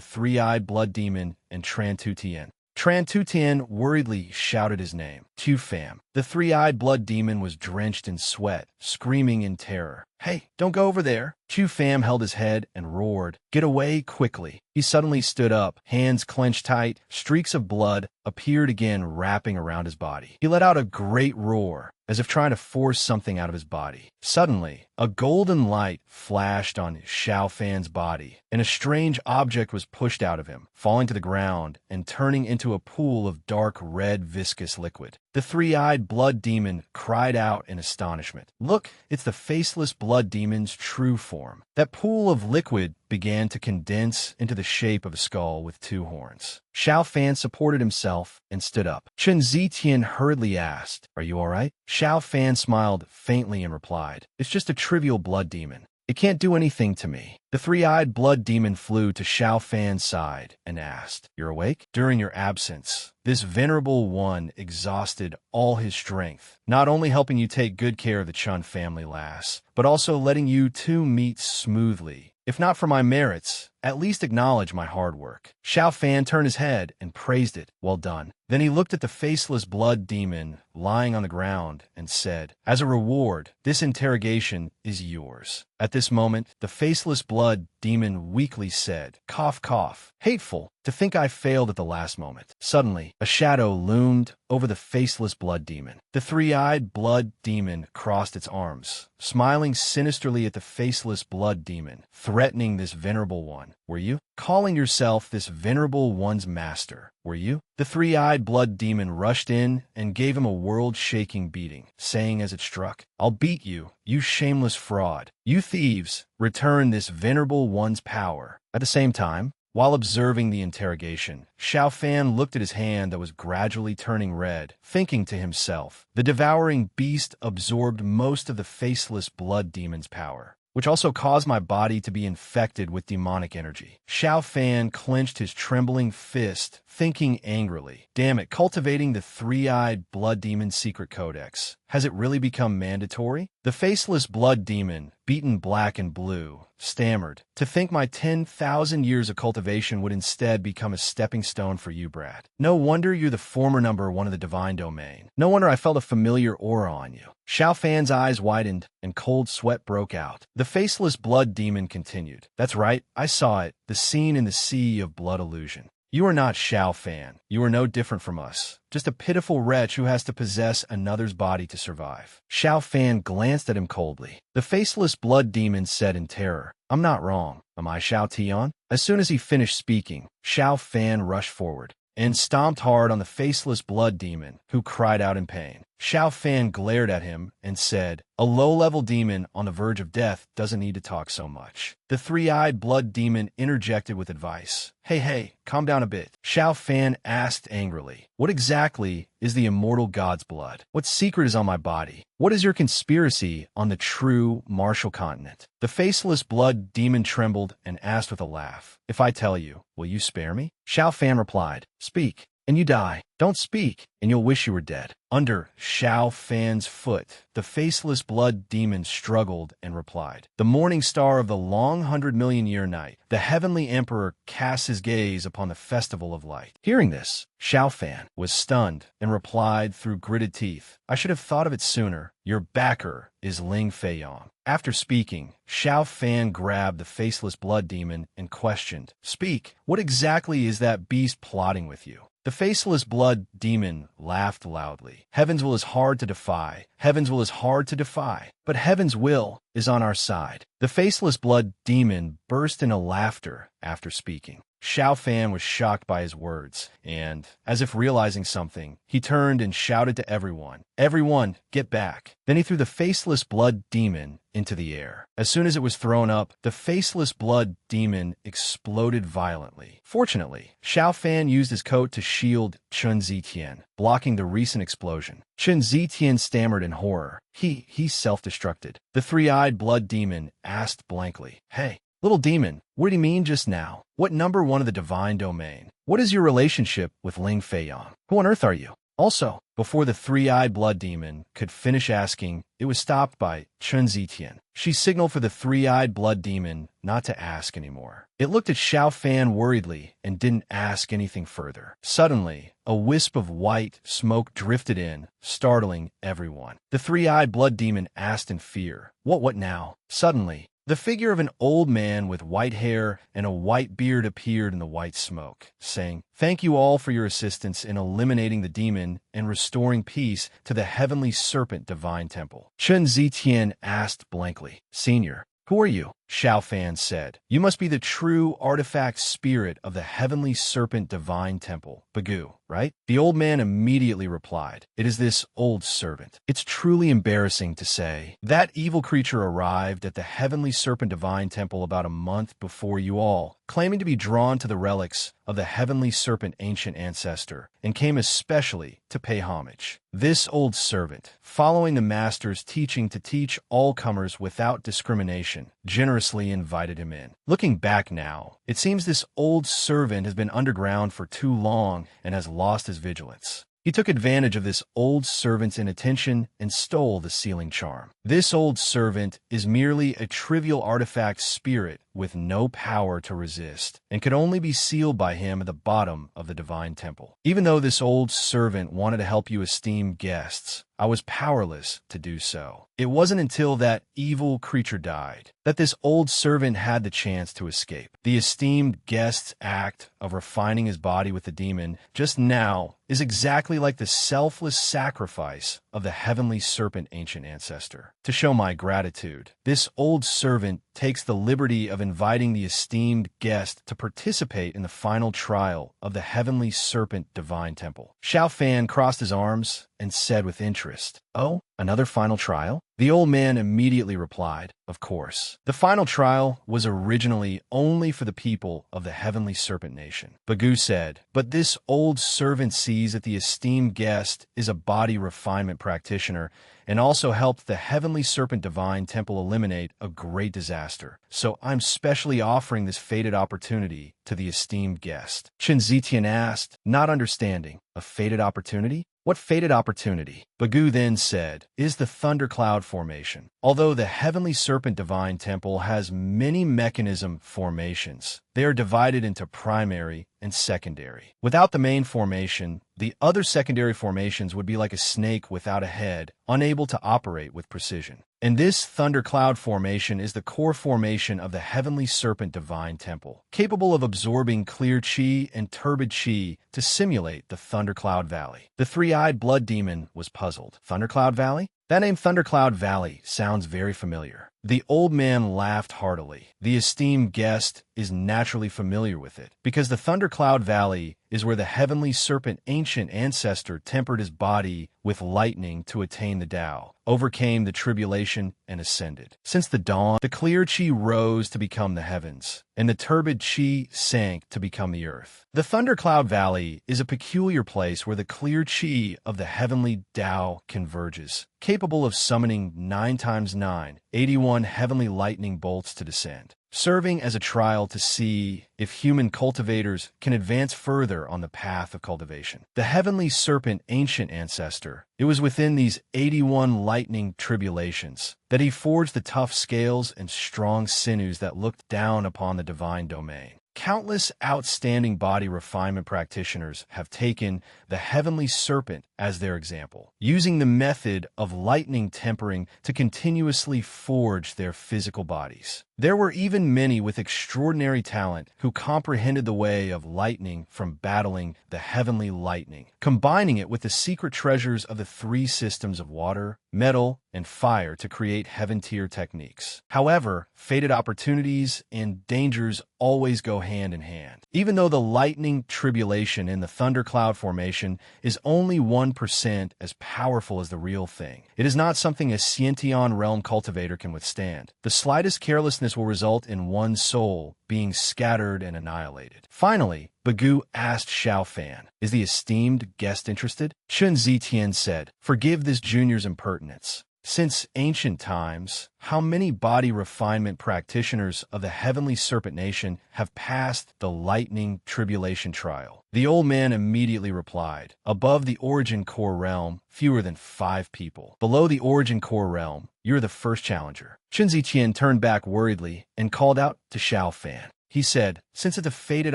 three-eyed blood demon and Tran Tu Tien. Tran Tu Tien worriedly shouted his name. Chu Pham. The three-eyed blood demon was drenched in sweat, screaming in terror. "Hey, don't go over there!" Chu Pham held his head and roared, "Get away quickly!" He suddenly stood up, hands clenched tight. Streaks of blood appeared again, wrapping around his body. He let out a great roar, as if trying to force something out of his body. Suddenly, a golden light flashed on Xiao Fan's body, and a strange object was pushed out of him, falling to the ground and turning into a pool of dark red viscous liquid. The three-eyed blood demon cried out in astonishment. "Look, it's the faceless blood demon's true form." That pool of liquid began to condense into the shape of a skull with two horns. Xiao Fan supported himself and stood up. Chen Zitian hurriedly asked, "Are you all right?" Xiao Fan smiled faintly and replied, "It's just a trivial blood demon. It can't do anything to me." The three-eyed blood demon flew to Xiao Fan's side and asked, "You're awake?" During your absence, this venerable one exhausted all his strength, not only helping you take good care of the Chun family lass, but also letting you two meet smoothly. If not for my merits, at least acknowledge my hard work." Xiao Fan turned his head and praised it. "Well done." Then he looked at the faceless blood demon lying on the ground and said, "As a reward, this interrogation is yours." At this moment, the faceless blood demon weakly said, "Cough, cough. Hateful to think I failed at the last moment." Suddenly, a shadow loomed over the faceless blood demon. The three-eyed blood demon crossed its arms, smiling sinisterly at the faceless blood demon, threatening this venerable one. "Were you calling yourself this venerable one's master? Were you?" The three-eyed blood demon rushed in and gave him a world-shaking beating, saying as it struck, "I'll beat you, you shameless fraud. You thieves, return this venerable one's power." At the same time, while observing the interrogation, Xiao Fan looked at his hand that was gradually turning red, thinking to himself, "The devouring beast absorbed most of the faceless blood demon's power, which also caused my body to be infected with demonic energy." Xiao Fan clenched his trembling fist, thinking angrily, "Damn it, cultivating the three-eyed blood demon's secret codex. Has it really become mandatory?" The faceless blood demon, beaten black and blue, stammered, "To think my 10,000 years of cultivation would instead become a stepping stone for you, Brad. No wonder you're the former number one of the divine domain. No wonder I felt a familiar aura on you." Xiao Fan's eyes widened, and cold sweat broke out. The faceless blood demon continued, "That's right, I saw it, the scene in the sea of blood illusion. You are not Xiao Fan. You are no different from us. Just a pitiful wretch who has to possess another's body to survive." Xiao Fan glanced at him coldly. The faceless blood demon said in terror, "I'm not wrong. Am I Xiao Tian?" As soon as he finished speaking, Xiao Fan rushed forward and stomped hard on the faceless blood demon, who cried out in pain. Xiao Fan glared at him and said, "A low-level demon on the verge of death doesn't need to talk so much." The three-eyed blood demon interjected with advice. Hey, calm down a bit." Xiao Fan asked angrily, "What exactly is the immortal god's blood? What secret is on my body? What is your conspiracy on the true martial continent?" The faceless blood demon trembled and asked with a laugh, "If I tell you, will you spare me?" Xiao Fan replied, "Speak, and you die. Don't speak, and you'll wish you were dead." Under Xiao Fan's foot, the faceless blood demon struggled and replied, "The morning star of the long 100-million-year night, the heavenly emperor casts his gaze upon the festival of light." Hearing this, Xiao Fan was stunned and replied through gritted teeth, "I should have thought of it sooner. Your backer is Ling Feiyong." After speaking, Xiao Fan grabbed the faceless blood demon and questioned, "Speak, what exactly is that beast plotting with you?" The faceless blood demon laughed loudly. "Heaven's will is hard to defy. Heaven's will is hard to defy. But heaven's will is on our side." The faceless blood demon burst into laughter after speaking. Xiao Fan was shocked by his words, and, as if realizing something, he turned and shouted to everyone, "Everyone, get back." Then he threw the faceless blood demon into the air. As soon as it was thrown up, the faceless blood demon exploded violently. Fortunately, Xiao Fan used his coat to shield Chun Zitian, blocking the recent explosion. Chun Zitian stammered in horror. He self-destructed. The three-eyed blood demon asked blankly, "Hey, little demon, what did he mean just now? What number one of the divine domain? What is your relationship with Ling Feiyang? Who on earth are you?" Also, before the three-eyed blood demon could finish asking, it was stopped by Chun Zitian. She signaled for the three-eyed blood demon not to ask anymore. It looked at Xiao Fan worriedly and didn't ask anything further. Suddenly, a wisp of white smoke drifted in, startling everyone. The three-eyed blood demon asked in fear, What now?" Suddenly, the figure of an old man with white hair and a white beard appeared in the white smoke, saying, "Thank you all for your assistance in eliminating the demon and restoring peace to the Heavenly Serpent Divine Temple." Chun Zitian asked blankly, "Senior, who are you?" Xiao Fan said, "You must be the true artifact spirit of the Heavenly Serpent Divine Temple, Bagu, right?" The old man immediately replied, "It is this old servant. It's truly embarrassing to say. That evil creature arrived at the Heavenly Serpent Divine Temple about a month before you all, claiming to be drawn to the relics of the Heavenly Serpent ancient ancestor, and came especially to pay homage. This old servant, following the master's teaching to teach all comers without discrimination, generously invited him in. Looking back now, it seems this old servant has been underground for too long and has lost his vigilance. He took advantage of this old servant's inattention and stole the sealing charm. This old servant is merely a trivial artifact spirit with no power to resist, and could only be sealed by him at the bottom of the divine temple. Even though this old servant wanted to help you esteemed guests, I was powerless to do so. It wasn't until that evil creature died that this old servant had the chance to escape. The esteemed guest's act of refining his body with the demon just now is exactly like the selfless sacrifice of the Heavenly Serpent ancient ancestor. To show my gratitude, this old servant takes the liberty of inviting the esteemed guest to participate in the final trial of the Heavenly Serpent Divine Temple." Xiao Fan crossed his arms and said with interest, "Oh, another final trial?" The old man immediately replied, "Of course. The final trial was originally only for the people of the Heavenly Serpent Nation." Bagu said, "But this old servant sees that the esteemed guest is a body refinement practitioner and also helped the Heavenly Serpent Divine Temple eliminate a great disaster. So I'm specially offering this fated opportunity to the esteemed guest." Chun Zitian asked, not understanding, "A fated opportunity? What fated opportunity?" Bagu then said, "Is the thundercloud formation. Although the Heavenly Serpent Divine Temple has many mechanism formations, they are divided into primary and secondary. Without the main formation, the other secondary formations would be like a snake without a head, unable to operate with precision. And this thundercloud formation is the core formation of the Heavenly Serpent Divine Temple, capable of absorbing clear chi and turbid chi to simulate the Thundercloud Valley." The three-eyed blood demon was puzzled. Thundercloud Valley? That name Thundercloud Valley sounds very familiar. The old man laughed heartily. The esteemed guest is naturally familiar with it, because the Thundercloud Valley is where the Heavenly Serpent ancient ancestor tempered his body with lightning to attain the Tao, overcame the tribulation, and ascended. Since the dawn, the clear chi rose to become the heavens, and the turbid chi sank to become the earth. The Thundercloud Valley is a peculiar place where the clear chi of the heavenly Tao converges, capable of summoning 9 times 9, 81 heavenly lightning bolts to descend, serving as a trial to see if human cultivators can advance further on the path of cultivation. The Heavenly Serpent ancient ancestor, it was within these 81 lightning tribulations that he forged the tough scales and strong sinews that looked down upon the divine domain. Countless outstanding body refinement practitioners have taken the Heavenly Serpent as their example, using the method of lightning tempering to continuously forge their physical bodies. There were even many with extraordinary talent who comprehended the way of lightning from battling the heavenly lightning, combining it with the secret treasures of the 3 systems of water, metal, and fire to create heaven-tier techniques. However, fated opportunities and dangers always go hand in hand. Even though the lightning tribulation in the thundercloud formation is only 1% as powerful as the real thing, it is not something a Sciention realm cultivator can withstand. The slightest carelessness will result in one's soul being scattered and annihilated. Finally, Bagoo asked Xiao Fan. Is the esteemed guest interested? Chun Zitian said, forgive this junior's impertinence. Since ancient times, how many body refinement practitioners of the heavenly serpent nation have passed the lightning tribulation trial? The old man immediately replied, above the origin core realm, fewer than 5 people. Below the origin core realm, you're the first challenger. Chun Ziqian turned back worriedly and called out to Xiao Fan. He said, since it's a fated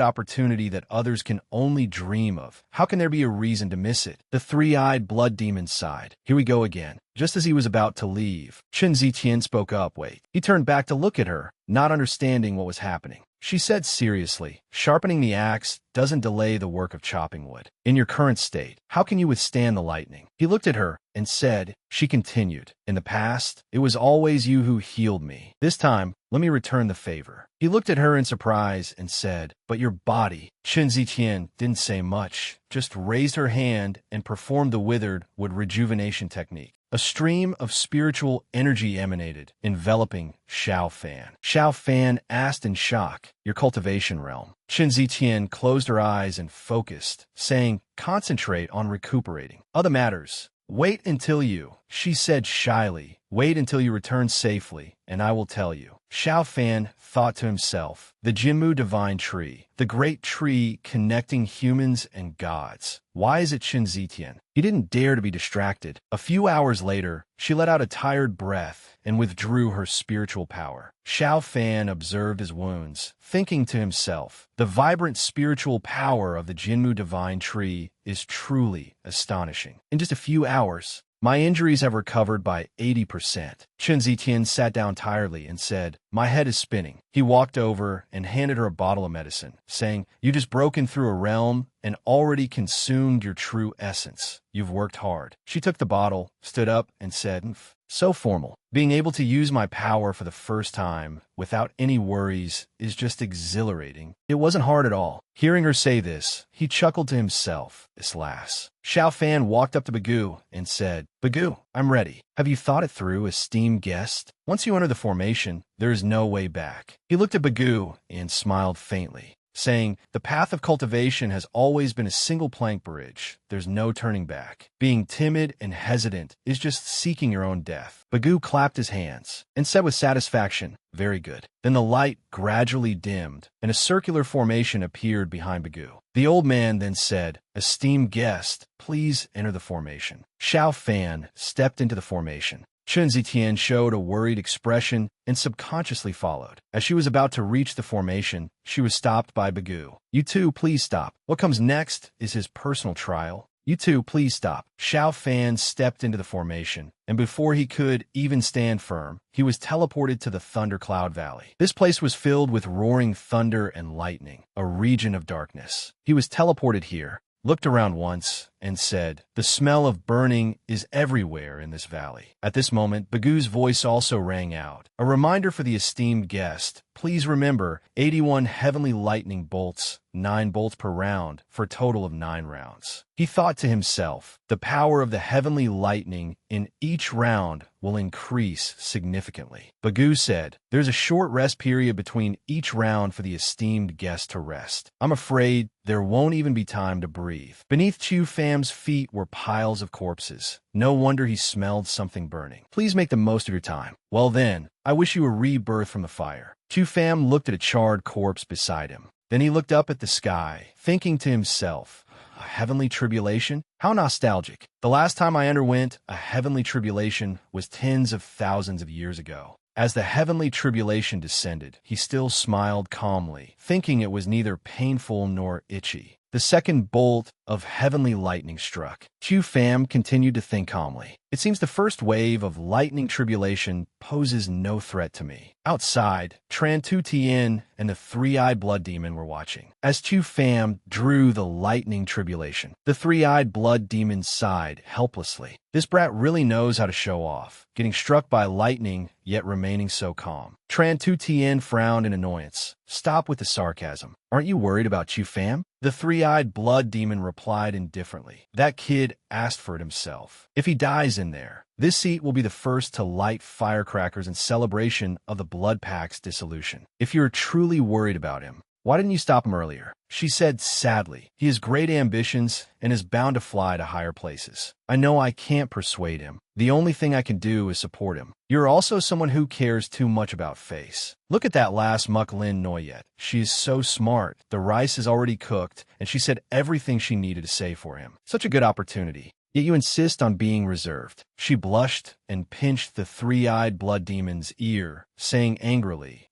opportunity that others can only dream of, how can there be a reason to miss it? The three-eyed blood demon sighed. Here we go again. Just as he was about to leave, Chun Zitian spoke up. Wait. He turned back to look at her, not understanding what was happening. She said seriously, sharpening the axe doesn't delay the work of chopping wood. In your current state, how can you withstand the lightning? He looked at her and said, she continued, in the past, it was always you who healed me. This time, let me return the favor. He looked at her in surprise and said, but your body. Chun Zitian didn't say much, just raised her hand and performed the withered wood rejuvenation technique. A stream of spiritual energy emanated, enveloping Xiao Fan. Xiao Fan asked in shock, your cultivation realm. Chun Zitian closed her eyes and focused, saying, concentrate on recuperating. Other matters. Wait until you, she said shyly, wait until you return safely, and I will tell you. Xiao Fan thought to himself, the Jinmu divine tree, the great tree connecting humans and gods. Why is it Chun Zitian? He didn't dare to be distracted. A few hours later, she let out a tired breath and withdrew her spiritual power. Xiao Fan observed his wounds, thinking to himself, the vibrant spiritual power of the Jinmu divine tree is truly astonishing. In just a few hours, my injuries have recovered by 80%. Chun Zitian sat down tiredly and said, my head is spinning. He walked over and handed her a bottle of medicine, saying, you just broken through a realm and already consumed your true essence. You've worked hard. She took the bottle, stood up, and said, so formal. Being able to use my power for the first time without any worries is just exhilarating. It wasn't hard at all. Hearing her say this, he chuckled to himself, this lass. Xiao Fan walked up to Bagoo and said, Bagoo, I'm ready. Have you thought it through, esteemed guest? Once you enter the formation, there is no way back. He looked at Bagoo and smiled faintly, saying, the path of cultivation has always been a single plank bridge. There's no turning back. Being timid and hesitant is just seeking your own death. Bagoo clapped his hands and said with satisfaction, very good. Then the light gradually dimmed, and a circular formation appeared behind Bagoo. The old man then said, esteemed guest, please enter the formation. Xiao Fan stepped into the formation. Chun Zitian showed a worried expression and subconsciously followed. As she was about to reach the formation, she was stopped by Bagoo. You two, please stop. What comes next is his personal trial. You two, please stop. Xiao Fan stepped into the formation, and before he could even stand firm, he was teleported to the Thundercloud Valley. This place was filled with roaring thunder and lightning, a region of darkness. He was teleported here, looked around once, and said, the smell of burning is everywhere in this valley. At this moment, Bagoo's voice also rang out. A reminder for the esteemed guest, please remember, 81 heavenly lightning bolts, 9 bolts per round, for a total of 9 rounds. He thought to himself, the power of the heavenly lightning in each round will increase significantly. Bagoo said, there's a short rest period between each round for the esteemed guest to rest. I'm afraid there won't even be time to breathe. Beneath Chu Fam's feet were piles of corpses. No wonder he smelled something burning. Please make the most of your time. Well then, I wish you a rebirth from the fire. Chu Fam looked at a charred corpse beside him. Then he looked up at the sky, thinking to himself, a heavenly tribulation? How nostalgic. The last time I underwent a heavenly tribulation was tens of thousands of years ago. As the heavenly tribulation descended, he still smiled calmly, thinking it was neither painful nor itchy. The second bolt of heavenly lightning struck. Chu Fam continued to think calmly. It seems the first wave of lightning tribulation poses no threat to me. Outside, Tran Tu Tien and the three-eyed blood demon were watching. As Chu Fam drew the lightning tribulation, the three-eyed blood demon sighed helplessly. This brat really knows how to show off, getting struck by lightning, yet remaining so calm. Tran Tu Tien frowned in annoyance. Stop with the sarcasm. Aren't you worried about Chu Fam? The three-eyed blood demon replied indifferently. That kid asked for it himself. If he dies in there, this seat will be the first to light firecrackers in celebration of the Blood Pact's dissolution. If you're truly worried about him, Why didn't you stop him earlier? She said sadly, he has great ambitions and is bound to fly to higher places. I know I can't persuade him. The only thing I can do is support him. You're also someone who cares too much about face. Look at that last Muk Lin Noyet. She is so smart. The rice is already cooked, and she said everything she needed to say for him. Such a good opportunity. Yet you insist on being reserved. She blushed and pinched the three-eyed blood demon's ear, saying angrily,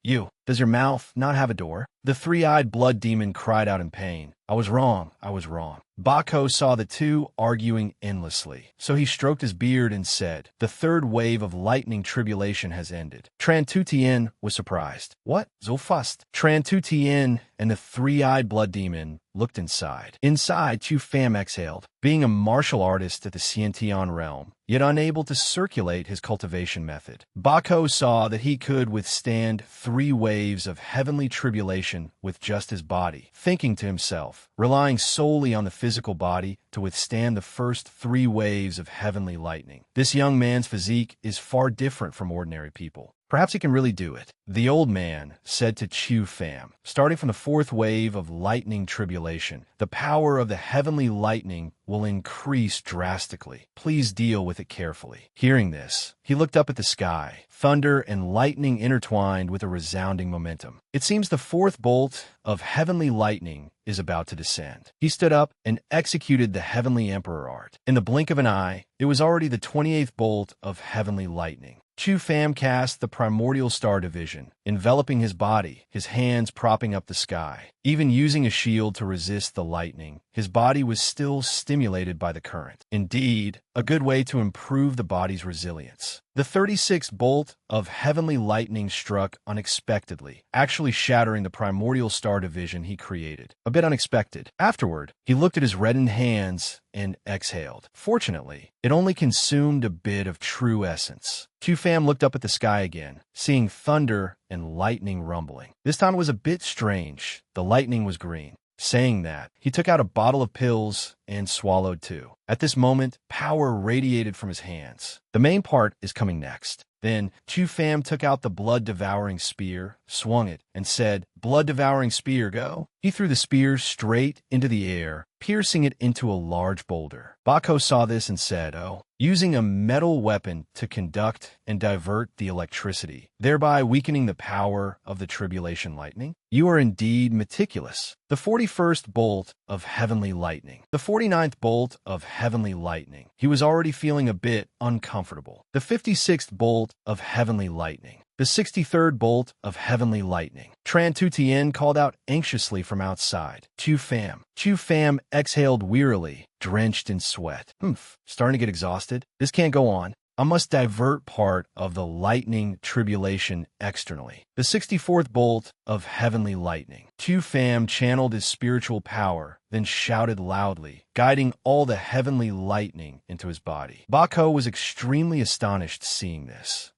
does your mouth not have a door? The three-eyed blood demon cried out in pain. I was wrong. Bako saw the two arguing endlessly, so he stroked his beard and said, the third wave of lightning tribulation has ended. Tran Tutien was surprised. What? So fast? Tran Tutien and the three-eyed blood demon looked inside. Inside, Chu Pham exhaled. Being a martial artist at the Xiantian realm, yet unable to circulate his cultivation method, Bako saw that he could withstand 3 waves of heavenly tribulation with just his body, thinking to himself, relying solely on the physical body to withstand the first 3 waves of heavenly lightning. This young man's physique is far different from ordinary people. Perhaps he can really do it. The old man said to Chu Pham, starting from the 4th wave of lightning tribulation, the power of the heavenly lightning will increase drastically. Please deal with it carefully. Hearing this, he looked up at the sky. Thunder and lightning intertwined with a resounding momentum. It seems the 4th bolt of heavenly lightning is about to descend. He stood up and executed the heavenly emperor art. In the blink of an eye, it was already the 28th bolt of heavenly lightning. Chu Pham cast the primordial star division, enveloping his body, his hands propping up the sky. Even using a shield to resist the lightning, his body was still stimulated by the current. Indeed, a good way to improve the body's resilience. The 36th bolt of heavenly lightning struck unexpectedly, actually shattering the primordial star division he created. A bit unexpected. Afterward, he looked at his reddened hands and exhaled. Fortunately, it only consumed a bit of true essence. Chu Pham looked up at the sky again, seeing thunder and lightning rumbling. This time it was a bit strange. The lightning was green. Saying that, he took out a bottle of pills and swallowed 2. At this moment, power radiated from his hands. The main part is coming next. Then, Chu Pham took out the blood-devouring spear, swung it, and said, blood-devouring spear, go. He threw the spear straight into the air, piercing it into a large boulder. Bako saw this and said, using a metal weapon to conduct and divert the electricity, thereby weakening the power of the tribulation lightning? You are indeed meticulous. The 41st bolt of heavenly lightning. The 49th bolt of heavenly lightning. He was already feeling a bit uncomfortable. The 56th bolt of heavenly lightning. The 63rd bolt of heavenly lightning. Tran Tutien called out anxiously from outside. Chu Pham. Chu Pham exhaled wearily, drenched in sweat. Starting to get exhausted? This can't go on. I must divert part of the lightning tribulation externally. The 64th bolt of heavenly lightning. Chu Pham channeled his spiritual power, then shouted loudly, guiding all the heavenly lightning into his body. Bako was extremely astonished seeing this.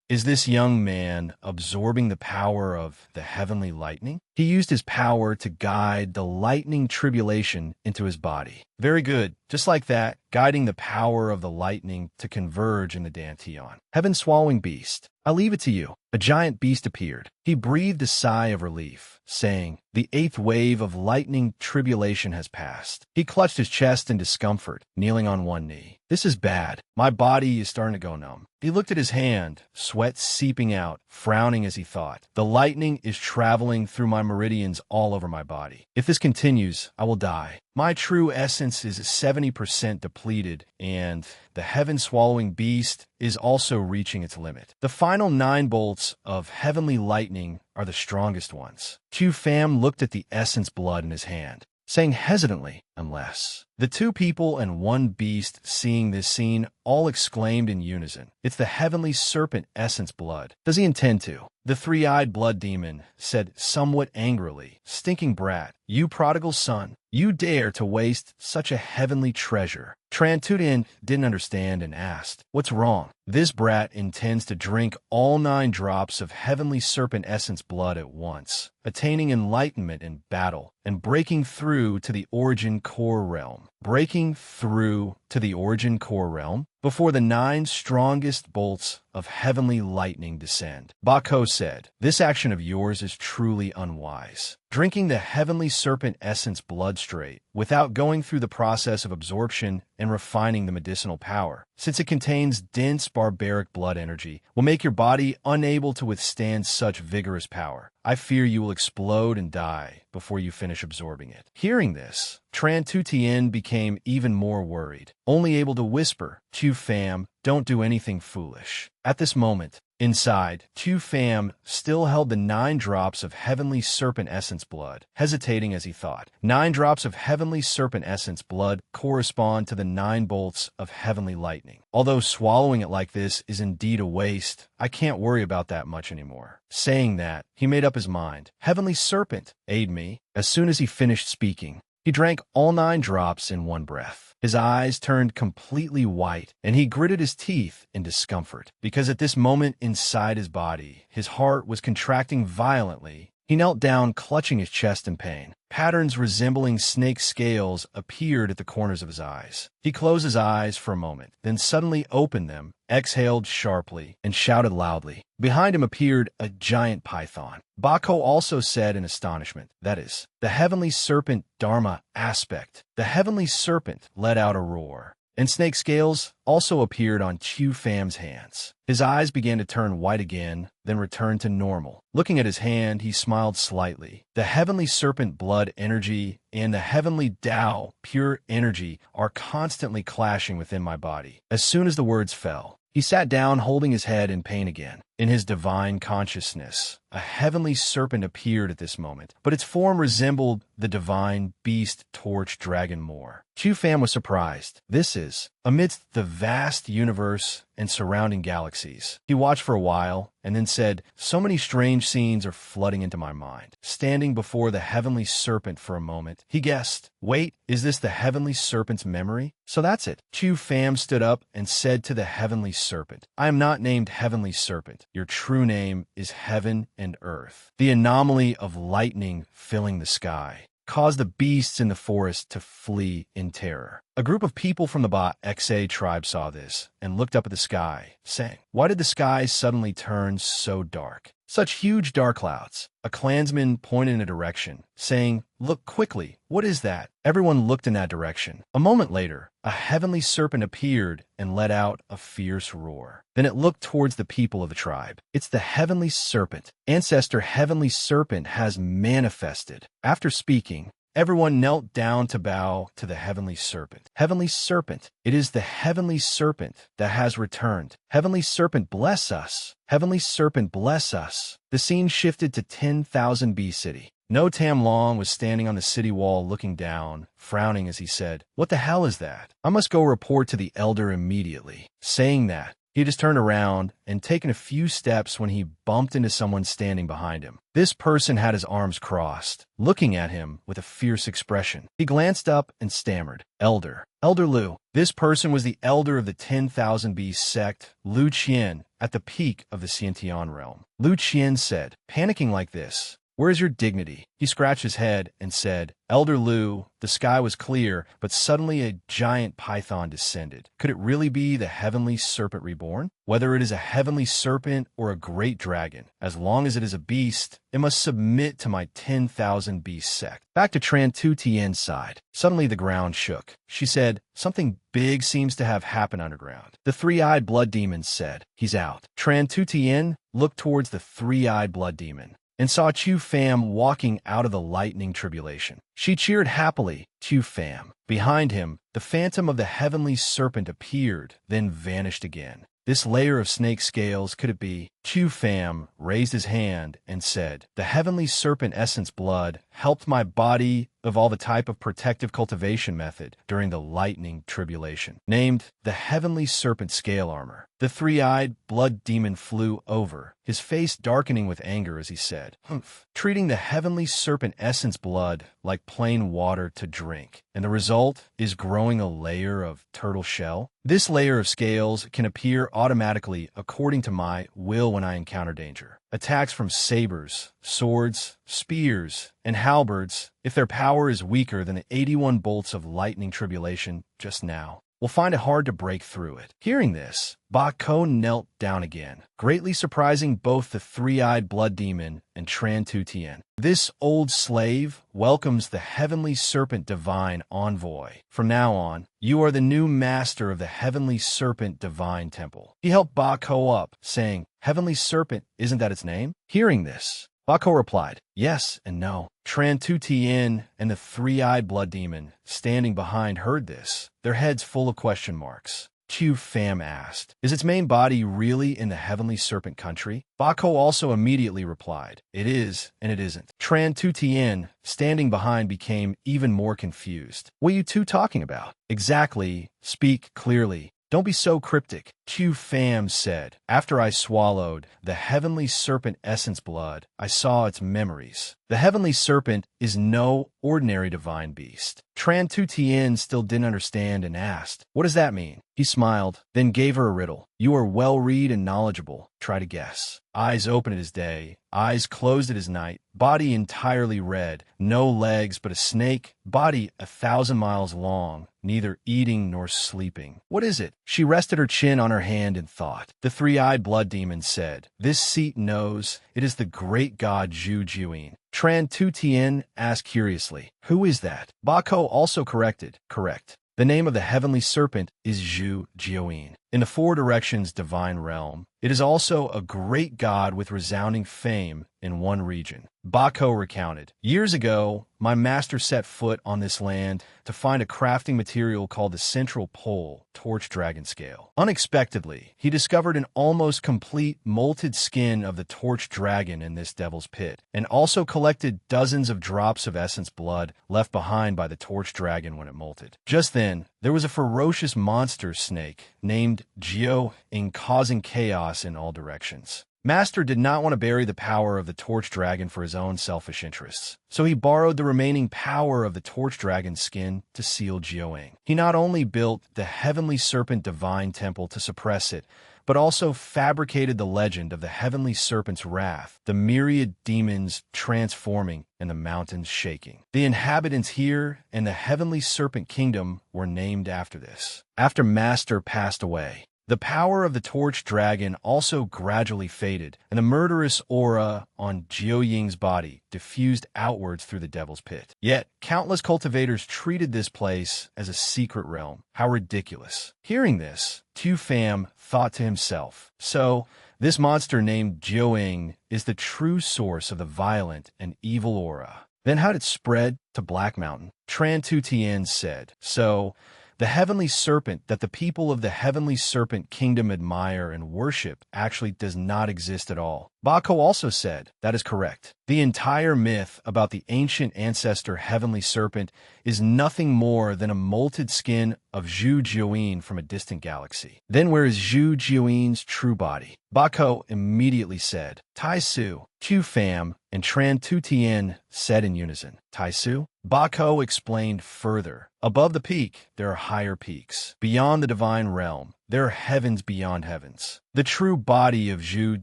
Is this young man absorbing the power of the heavenly lightning? He used his power to guide the lightning tribulation into his body. Very good. Just like that, guiding the power of the lightning to converge in the Dantian. Heaven-swallowing beast. I leave it to you. A giant beast appeared. He breathed a sigh of relief, saying, the 8th wave of lightning tribulation has passed. He clutched his chest in discomfort, kneeling on one knee. This is bad. My body is starting to go numb. He looked at his hand, sweat seeping out, frowning as he thought. The lightning is traveling through my meridians all over my body. If this continues, I will die. My true essence is 70% depleted, and the heaven-swallowing beast is also reaching its limit. The final 9 bolts of heavenly lightning are the strongest ones. Chu Pham looked at the essence blood in his hand, saying hesitantly, unless. The 2 people and 1 beast seeing this scene all exclaimed in unison, it's the heavenly serpent essence blood. Does he intend to? The 3-eyed blood demon said somewhat angrily, stinking brat, you prodigal son, you dare to waste such a heavenly treasure. Tran Tutien didn't understand and asked, what's wrong? This brat intends to drink all 9 drops of heavenly serpent essence blood at once, attaining enlightenment in battle and breaking through to the origin core realm. breaking through to the origin core realm before the 9 strongest bolts of heavenly lightning descend. Bako said, "This action of yours is truly unwise. Drinking the heavenly serpent essence blood straight, without going through the process of absorption and refining the medicinal power, since it contains dense barbaric blood energy, will make your body unable to withstand such vigorous power. I fear you will explode and die before you finish absorbing it." Hearing this, Tran Tutien became even more worried, only able to whisper, "Tu fam, don't do anything foolish." At this moment, inside, Tu Fam still held the 9 drops of heavenly serpent essence blood, hesitating as he thought. 9 drops of heavenly serpent essence blood correspond to the 9 bolts of heavenly lightning. Although swallowing it like this is indeed a waste, I can't worry about that much anymore. Saying that, he made up his mind. Heavenly serpent, aid me. As soon as he finished speaking, he drank all 9 drops in one breath. His eyes turned completely white, and he gritted his teeth in discomfort, because at this moment inside his body, his heart was contracting violently. He knelt down, clutching his chest in pain. Patterns resembling snake scales appeared at the corners of his eyes. He closed his eyes for a moment, then suddenly opened them, exhaled sharply, and shouted loudly. Behind him appeared a giant python. Bako also said in astonishment, "That is, the heavenly serpent Dharma aspect." The heavenly serpent let out a roar, and snake scales also appeared on Chu Fam's hands. His eyes began to turn white again, then returned to normal. Looking at his hand, he smiled slightly. The heavenly serpent blood energy and the heavenly Tao pure energy are constantly clashing within my body. As soon as the words fell, he sat down, holding his head in pain again. In his divine consciousness, a heavenly serpent appeared at this moment, but its form resembled the divine beast torch dragon more. Chu Fam was surprised. This is, amidst the vast universe and surrounding galaxies. He watched for a while, and then said, "So many strange scenes are flooding into my mind." Standing before the heavenly serpent for a moment, he guessed, "Wait, is this the heavenly serpent's memory? So that's it." Chu Fam stood up and said to the heavenly serpent, "I am not named Heavenly Serpent. Your true name is Heaven and Earth." The anomaly of lightning filling the sky caused the beasts in the forest to flee in terror. A group of people from the Ba Xa tribe saw this and looked up at the sky, saying, "Why did the sky suddenly turn so dark? Such huge dark clouds." A clansman pointed in a direction, saying, "Look quickly, what is that?" Everyone looked in that direction. A moment later, a heavenly serpent appeared and let out a fierce roar. Then it looked towards the people of the tribe. "It's the heavenly serpent. Ancestor heavenly serpent has manifested." After speaking, everyone knelt down to bow to the heavenly serpent. "Heavenly serpent, it is the heavenly serpent that has returned. Heavenly serpent, bless us. Heavenly serpent, bless us." The scene shifted to 10,000 B City. No Tam Long was standing on the city wall looking down, frowning as he said, "What the hell is that? I must go report to the elder immediately." Saying that, he just turned around and taken a few steps when he bumped into someone standing behind him. This person had his arms crossed, looking at him with a fierce expression. He glanced up and stammered, "Elder. Elder Lu." This person was the elder of the 10,000 B sect, Lu Qian, at the peak of the Xiantian realm. Lu Qian said, panicking like this, "Where is your dignity?" He scratched his head and said, "Elder Lu, the sky was clear, but suddenly a giant python descended. Could it really be the heavenly serpent reborn? Whether it is a heavenly serpent or a great dragon, as long as it is a beast, it must submit to my 10,000 beast sect." Back to Tran Tu Tien's side. Suddenly the ground shook. She said, "Something big seems to have happened underground." The three-eyed blood demon said, "He's out." Tran Tu Tien looked towards the three-eyed blood demon and saw Chu Fam walking out of the lightning tribulation. She cheered happily, "Chu Fam." Behind him, the phantom of the heavenly serpent appeared, then vanished again. This layer of snake scales, could it be? Chu Fam raised his hand and said, "The heavenly serpent essence blood helped my body evolve a type of protective cultivation method during the lightning tribulation, named the heavenly serpent scale armor." The three-eyed blood demon flew over, his face darkening with anger as he said, "Humph, treating the heavenly serpent essence blood like plain water to drink, and the result is growing a layer of turtle shell. This layer of scales can appear automatically according to my will when I encounter danger. Attacks from sabers, swords, spears, and halberds, if their power is weaker than the 81 bolts of lightning tribulation just now, will find it hard to break through it. Hearing this, Ba Ko knelt down again, greatly surprising both the three-eyed blood demon and Tran Tu Tien. This old slave welcomes the heavenly serpent divine envoy. From now on, you are the new master of the heavenly serpent divine temple. He helped Ba Ko up, saying, Heavenly serpent, isn't that its name? Hearing this, Ba Ko replied, yes and no. Tran Tu Tien and the three-eyed blood demon, standing behind, heard this, their heads full of question marks. Qiu Fam asked, is its main body really in the heavenly serpent country? Ba Ko also immediately replied, it is and it isn't. Tran Tu Tien, standing behind, became even more confused. What are you two talking about? Exactly. Speak clearly. Don't be so cryptic. Qiu Fam said, after I swallowed the heavenly serpent essence blood, I saw its memories. The heavenly serpent is no ordinary divine beast. Tran Tu Tien still didn't understand and asked, what does that mean? He smiled, then gave her a riddle. You are well-read and knowledgeable. Try to guess. Eyes open it is day, eyes closed it is night, body entirely red, no legs but a snake, body 1,000 miles long, neither eating nor sleeping. What is it? She rested her chin on her hand and thought. The three-eyed blood demon said, this seat knows it is the great god Zhu Jiuyin. Tran Tu Tien asked curiously, who is that? Ba Ko also corrected, correct. The name of the heavenly serpent is Zhu Jiuyin. In the Four Directions divine realm, it is also a great god with resounding fame in one region. Ba Ko recounted, years ago, my master set foot on this land to find a crafting material called the central pole, torch dragon scale. Unexpectedly, he discovered an almost complete molted skin of the torch dragon in this devil's pit, and also collected dozens of drops of essence blood left behind by the torch dragon when it molted. Just then, there was a ferocious monster snake named Jiu in causing chaos in all directions. Master did not want to bury the power of the torch dragon for his own selfish interests, so he borrowed the remaining power of the torch dragon's skin to seal Jiuing. He not only built the heavenly serpent divine temple to suppress it, but also fabricated the legend of the heavenly serpent's wrath, the myriad demons transforming and the mountains shaking. The inhabitants here and the heavenly serpent kingdom were named after this. After Master passed away, the power of the torch dragon also gradually faded, and the murderous aura on Jiu Ying's body diffused outwards through the devil's pit. Yet, countless cultivators treated this place as a secret realm. How ridiculous. Hearing this, Tu Fam thought to himself, so, this monster named Jiu Ying is the true source of the violent and evil aura. Then how did it spread to Black Mountain? Tran Tu Tien said, so, the heavenly serpent that the people of the heavenly serpent kingdom admire and worship actually does not exist at all. Ba Ko also said, that is correct. The entire myth about the ancient ancestor heavenly serpent is nothing more than a molted skin of Zhu Jiuyin from a distant galaxy. Then where is Zhu Jiuyin's true body? Ba Ko immediately said, Tai Su. Qiu Fam and Tran Tu Tien said in unison, Tai Su? Ba Ko explained further. Above the peak, there are higher peaks. Beyond the divine realm, there are heavens beyond heavens. The true body of Zhu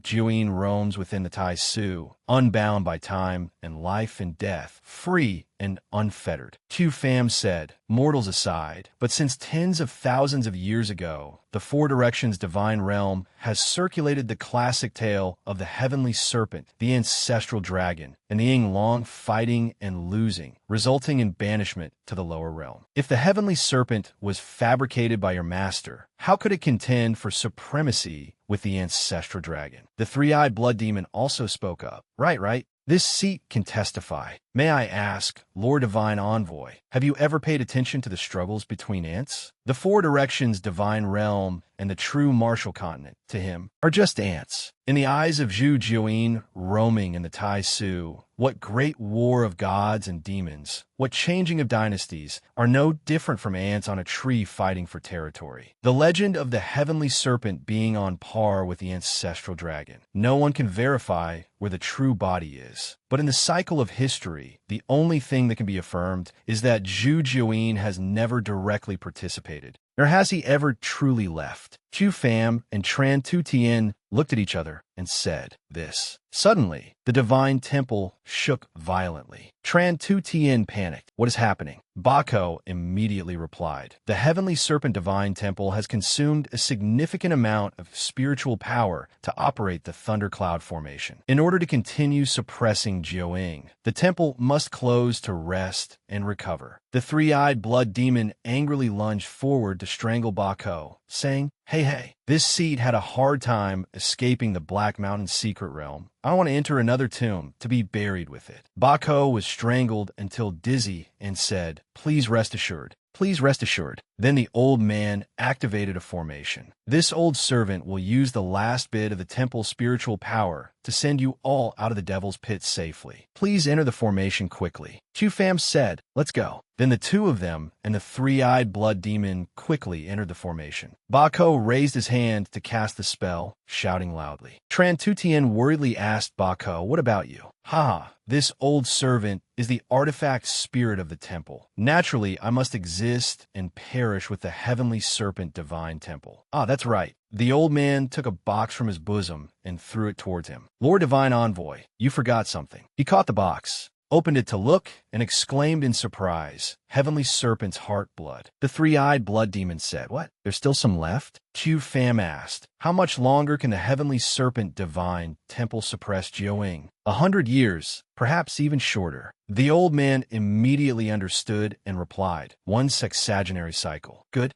Jiuyin roams within the Tai Su, unbound by time and life and death, free and unfettered. Qiu Fam said, mortals aside, but since tens of thousands of years ago, the Four Directions divine realm has circulated the classic tale of the heavenly serpent, the ancestral dragon, and the Ying Long fighting and losing, resulting in banishment to the lower realm. If the heavenly serpent was fabricated by your master, how could it contend for supremacy with the ancestral dragon? The three-eyed blood demon also spoke up. Right. This seat can testify. May I ask, Lord Divine Envoy, have you ever paid attention to the struggles between ants? The Four Directions divine realm and the true martial continent, to him, are just ants. In the eyes of Zhu Jiuyin roaming in the Tai Su, what great war of gods and demons, what changing of dynasties, are no different from ants on a tree fighting for territory. The legend of the heavenly serpent being on par with the ancestral dragon. No one can verify where the true body is. But in the cycle of history, the only thing that can be affirmed is that Zhu Jiuyin has never directly participated, nor has he ever truly left. Chu Pham and Tran Tu Tien looked at each other and said this. Suddenly, the divine temple shook violently. Tran Tu Tien panicked. What is happening? Bako immediately replied. The heavenly serpent divine temple has consumed a significant amount of spiritual power to operate the thundercloud formation. In order to continue suppressing Jiaoying, the temple must close to rest and recover. The three-eyed blood demon angrily lunged forward to strangle Bako, saying, Hey, this seed had a hard time escaping the Black Mountain secret realm. I don't want to enter another tomb to be buried with it. Bako was strangled until dizzy and said, Please rest assured. Please rest assured. Then the old man activated a formation. This old servant will use the last bit of the temple's spiritual power to send you all out of the devil's pit safely. Please enter the formation quickly. Chu Pham said, Let's go. Then the two of them and the three-eyed blood demon quickly entered the formation. Bako raised his hand to cast the spell, shouting loudly. Tran Tu Tien worriedly asked Bako, What about you? This old servant is the artifact spirit of the temple. Naturally, I must exist and perish with the heavenly serpent divine temple. That's right. The old man took a box from his bosom and threw it towards him. Lord Divine Envoy, you forgot something. He caught the box, opened it to look, and exclaimed in surprise, Heavenly Serpent's heart blood. The three-eyed blood demon said, What? There's still some left? Chu Pham asked, How much longer can the Heavenly Serpent divine temple suppress Jiaoying? 100 years, perhaps even shorter. The old man immediately understood and replied, 1 sexagenary cycle. Good.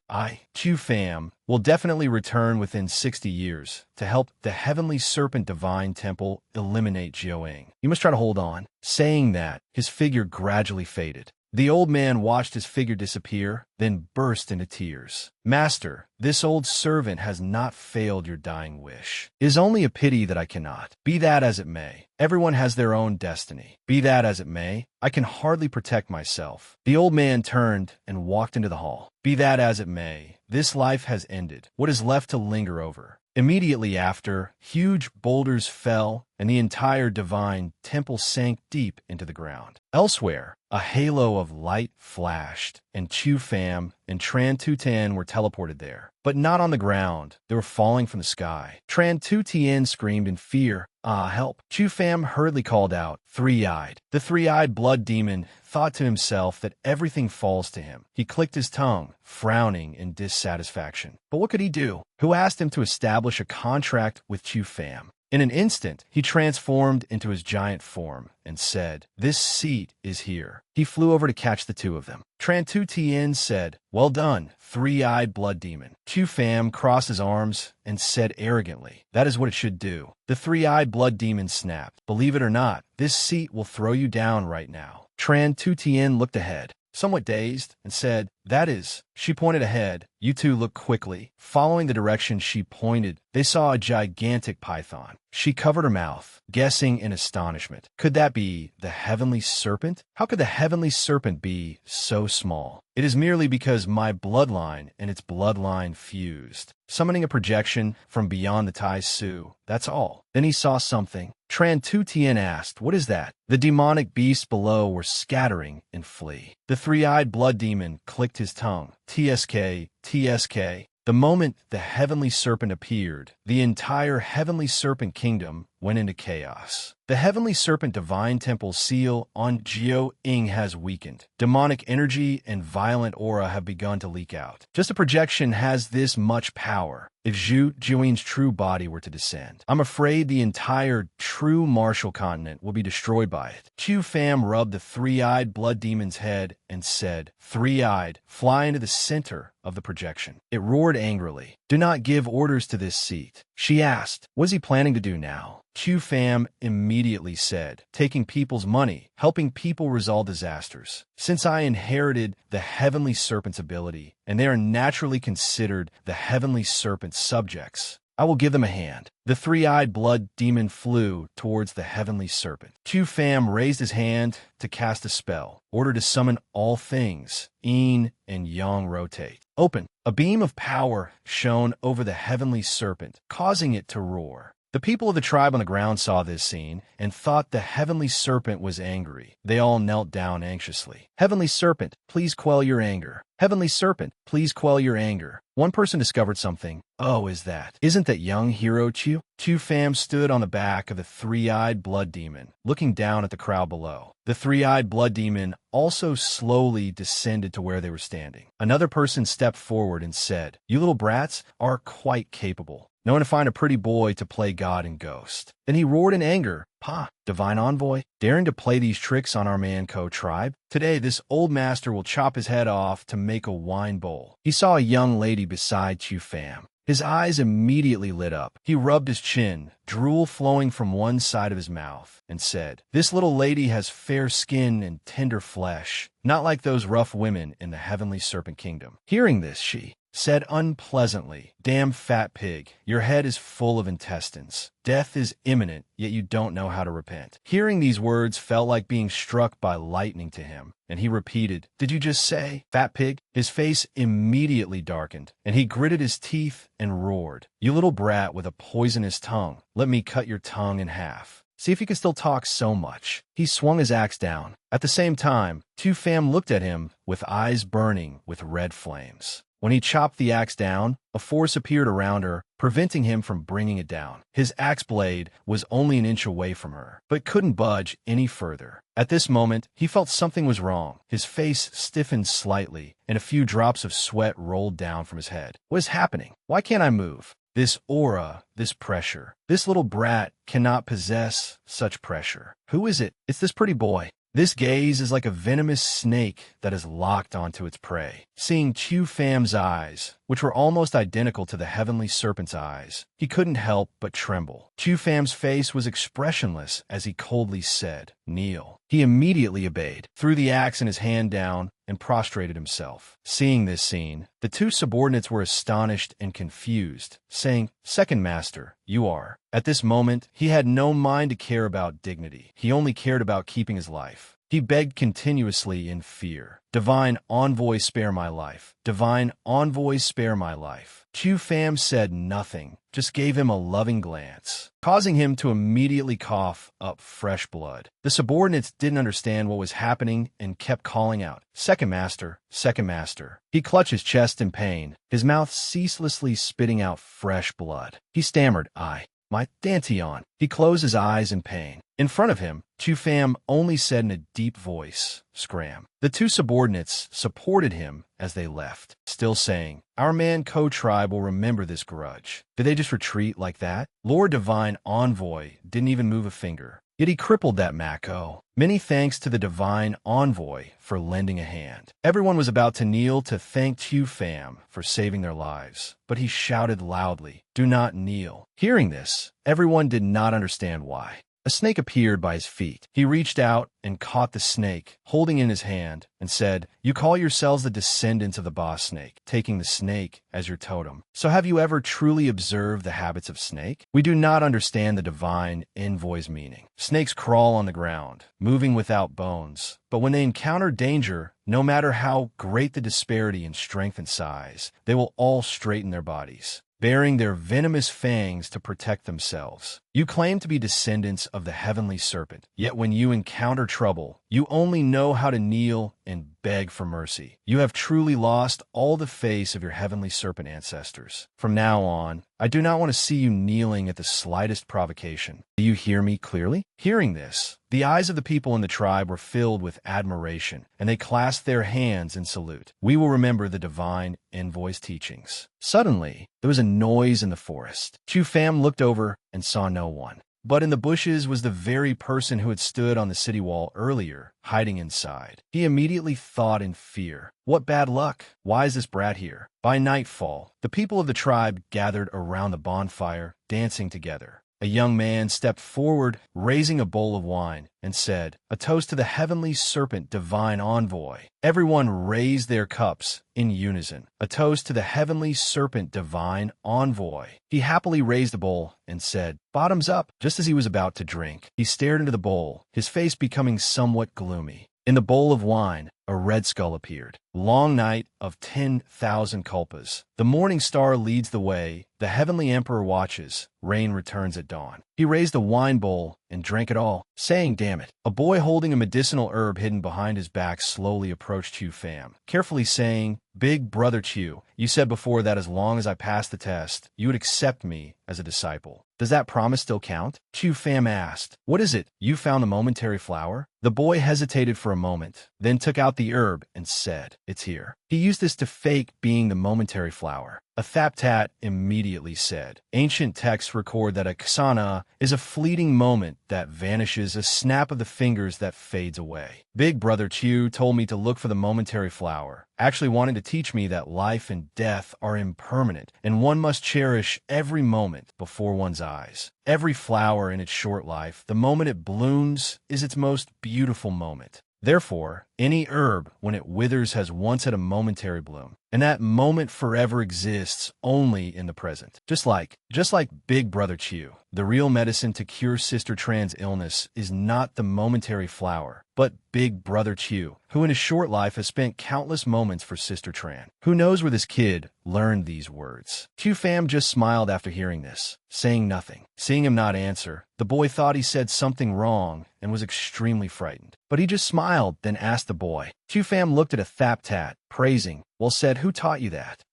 Chu Pham, will definitely return within 60 years to help the Heavenly Serpent divine temple eliminate Jiaoying. You must try to hold on. Saying that, his figure gradually faded. The old man watched his figure disappear, then burst into tears. Master, this old servant has not failed your dying wish. It is only a pity that I cannot. Be that as it may, everyone has their own destiny. Be that as it may, I can hardly protect myself. The old man turned and walked into the hall. Be that as it may, this life has ended. What is left to linger over? Immediately after, huge boulders fell, and the entire divine temple sank deep into the ground. Elsewhere, a halo of light flashed, and Chu Pham and Tran Tu Tien were teleported there. But not on the ground. They were falling from the sky. Tran Tu Tien screamed in fear, help. Chu Pham hurriedly called out, Three-eyed. The three-eyed blood demon thought to himself that everything falls to him. He clicked his tongue, frowning in dissatisfaction. But what could he do? Who asked him to establish a contract with Chu Pham? In an instant, he transformed into his giant form and said, This seat is here. He flew over to catch the two of them. Tran Tu Tien said, Well done, three-eyed blood demon. Chu Pham crossed his arms and said arrogantly, That is what it should do. The three-eyed blood demon snapped. Believe it or not, this seat will throw you down right now. Tran Tu Tien looked ahead, somewhat dazed, and said, That is. She pointed ahead. You two looked quickly. Following the direction she pointed, they saw a gigantic python. She covered her mouth, guessing in astonishment. Could that be the heavenly serpent? How could the heavenly serpent be so small? It is merely because my bloodline and its bloodline fused, summoning a projection from beyond the Tai Su. That's all. Then he saw something. Tran Tu Tien asked, What is that? The demonic beasts below were scattering and flee. The three-eyed blood demon clicked his tongue. TSK, TSK. The moment the heavenly serpent appeared, the entire heavenly serpent kingdom went into chaos. The heavenly serpent divine temple seal on Jiaoying has weakened. Demonic energy and violent aura have begun to leak out. Just a projection has this much power. If Jiaoying's true body were to descend, I'm afraid the entire true martial continent will be destroyed by it. Chu Pham rubbed the three-eyed blood demon's head and said, Three-eyed, fly into the center of the projection. It roared angrily. Do not give orders to this seat. She asked, What is he planning to do now? Chu Pham immediately said, Taking people's money, helping people resolve disasters. Since I inherited the heavenly serpent's ability, and they are naturally considered the heavenly serpent's subjects, I will give them a hand. The three-eyed blood demon flew towards the heavenly serpent. Chu Pham raised his hand to cast a spell, ordered to summon all things, yin and yang rotate. Open. A beam of power shone over the heavenly serpent, causing it to roar. The people of the tribe on the ground saw this scene and thought the heavenly serpent was angry. They all knelt down anxiously. "Heavenly serpent, please quell your anger. Heavenly serpent, please quell your anger." One person discovered something. "Oh, isn't that young hero Chu?" Chu Pham stood on the back of the three-eyed blood demon, looking down at the crowd below. The three-eyed blood demon also slowly descended to where they were standing. Another person stepped forward and said, "You little brats are quite capable. Knowing to find a pretty boy to play God and ghost." Then he roared in anger, "Pa, divine envoy, daring to play these tricks on our Manko tribe? Today this old master will chop his head off to make a wine bowl." He saw a young lady beside Chu Pham. His eyes immediately lit up. He rubbed his chin, drool flowing from one side of his mouth, and said, "This little lady has fair skin and tender flesh, not like those rough women in the heavenly serpent kingdom." Hearing this, she said unpleasantly, "Damn fat pig, your head is full of intestines. Death is imminent, yet you don't know how to repent." Hearing these words felt like being struck by lightning to him, and he repeated, "Did you just say, fat pig?" His face immediately darkened, and he gritted his teeth and roared, "You little brat with a poisonous tongue, let me cut your tongue in half. See if you can still talk so much." He swung his axe down. At the same time, Chu Pham looked at him with eyes burning with red flames. When he chopped the axe down, a force appeared around her, preventing him from bringing it down. His axe blade was only an inch away from her, but couldn't budge any further. At this moment, he felt something was wrong. His face stiffened slightly, and a few drops of sweat rolled down from his head. "What is happening? Why can't I move? This aura, this pressure. This little brat cannot possess such pressure. Who is it? It's this pretty boy. This gaze is like a venomous snake that is locked onto its prey." Seeing Chu Pham's eyes, which were almost identical to the heavenly serpent's eyes, he couldn't help but tremble. Chu Pham's face was expressionless as he coldly said, "Kneel." He immediately obeyed, threw the axe in his hand down, and prostrated himself. Seeing this scene, the two subordinates were astonished and confused, saying, "Second master, you are." At this moment, he had no mind to care about dignity. He only cared about keeping his life. He begged continuously in fear, "Divine envoy, spare my life. Divine envoy, spare my life." Chu Pham said nothing, just gave him a loving glance, causing him to immediately cough up fresh blood. The subordinates didn't understand what was happening and kept calling out, "Second master, second master." He clutched his chest in pain, his mouth ceaselessly spitting out fresh blood. He stammered, "My Dantian." He closed his eyes in pain. In front of him, Chu Pham only said in a deep voice, "Scram." The two subordinates supported him as they left, still saying, "Our Manko tribe will remember this grudge." Did they just retreat like that? Lord Divine Envoy didn't even move a finger. Yet he crippled that Mako. Many thanks to the Divine Envoy for lending a hand. Everyone was about to kneel to thank Chu Pham for saving their lives, but he shouted loudly, "Do not kneel." Hearing this, everyone did not understand why. A snake appeared by his feet. He reached out and caught the snake, holding it in his hand, and said, "You call yourselves the descendants of the boss snake, taking the snake as your totem. So have you ever truly observed the habits of snake? We do not understand the divine envoy's meaning. Snakes crawl on the ground, moving without bones, but when they encounter danger, no matter how great the disparity in strength and size, they will all straighten their bodies, baring their venomous fangs to protect themselves. You claim to be descendants of the heavenly serpent, yet when you encounter trouble, you only know how to kneel and beg for mercy. You have truly lost all the face of your heavenly serpent ancestors. From now on, I do not want to see you kneeling at the slightest provocation. Do you hear me clearly?" Hearing this, the eyes of the people in the tribe were filled with admiration, and they clasped their hands in salute. "We will remember the divine envoy's teachings." Suddenly, there was a noise in the forest. Chu Pham looked over and saw no one. But in the bushes was the very person who had stood on the city wall earlier, hiding inside. He immediately thought in fear, "What bad luck! Why is this brat here?" By nightfall, the people of the tribe gathered around the bonfire, dancing together. A young man stepped forward, raising a bowl of wine, and said, "A toast to the heavenly serpent divine envoy." Everyone raised their cups in unison. "A toast to the heavenly serpent divine envoy." He happily raised the bowl and said, "Bottoms up." Just as he was about to drink, he stared into the bowl, his face becoming somewhat gloomy. In the bowl of wine, a red skull appeared. Long night of 10,000 kulpas. The morning star leads the way. The heavenly emperor watches. Rain returns at dawn. He raised a wine bowl and drank it all, saying, "Damn it." A boy holding a medicinal herb hidden behind his back slowly approached Chu Fam, carefully saying, "Big brother Chu, you said before that as long as I passed the test, you would accept me as a disciple. Does that promise still count?" Chu Fam asked. "What is it? You found the momentary flower?" The boy hesitated for a moment, then took out the herb and said, "It's here." He used this to fake being the momentary flower. A Thaptat immediately said, "Ancient texts record that a ksana is a fleeting moment that vanishes, a snap of the fingers that fades away. Big brother Chu told me to look for the momentary flower, actually wanting to teach me that life and death are impermanent, and one must cherish every moment before one's eyes. Every flower in its short life, the moment it blooms, is its most beautiful moment. Therefore, any herb, when it withers, has once had a momentary bloom, and that moment forever exists only in the present. Just like Big Brother Chu, the real medicine to cure Sister Tran's illness is not the momentary flower, but Big Brother Chu, who in his short life has spent countless moments for Sister Tran. Who knows where this kid learned these words?" Chu Fam just smiled after hearing this, saying nothing. Seeing him not answer, the boy thought he said something wrong and was extremely frightened. But he just smiled, then asked the boy. Chu Fam looked at a Thaptat, praising, "Well said, who taught you that?"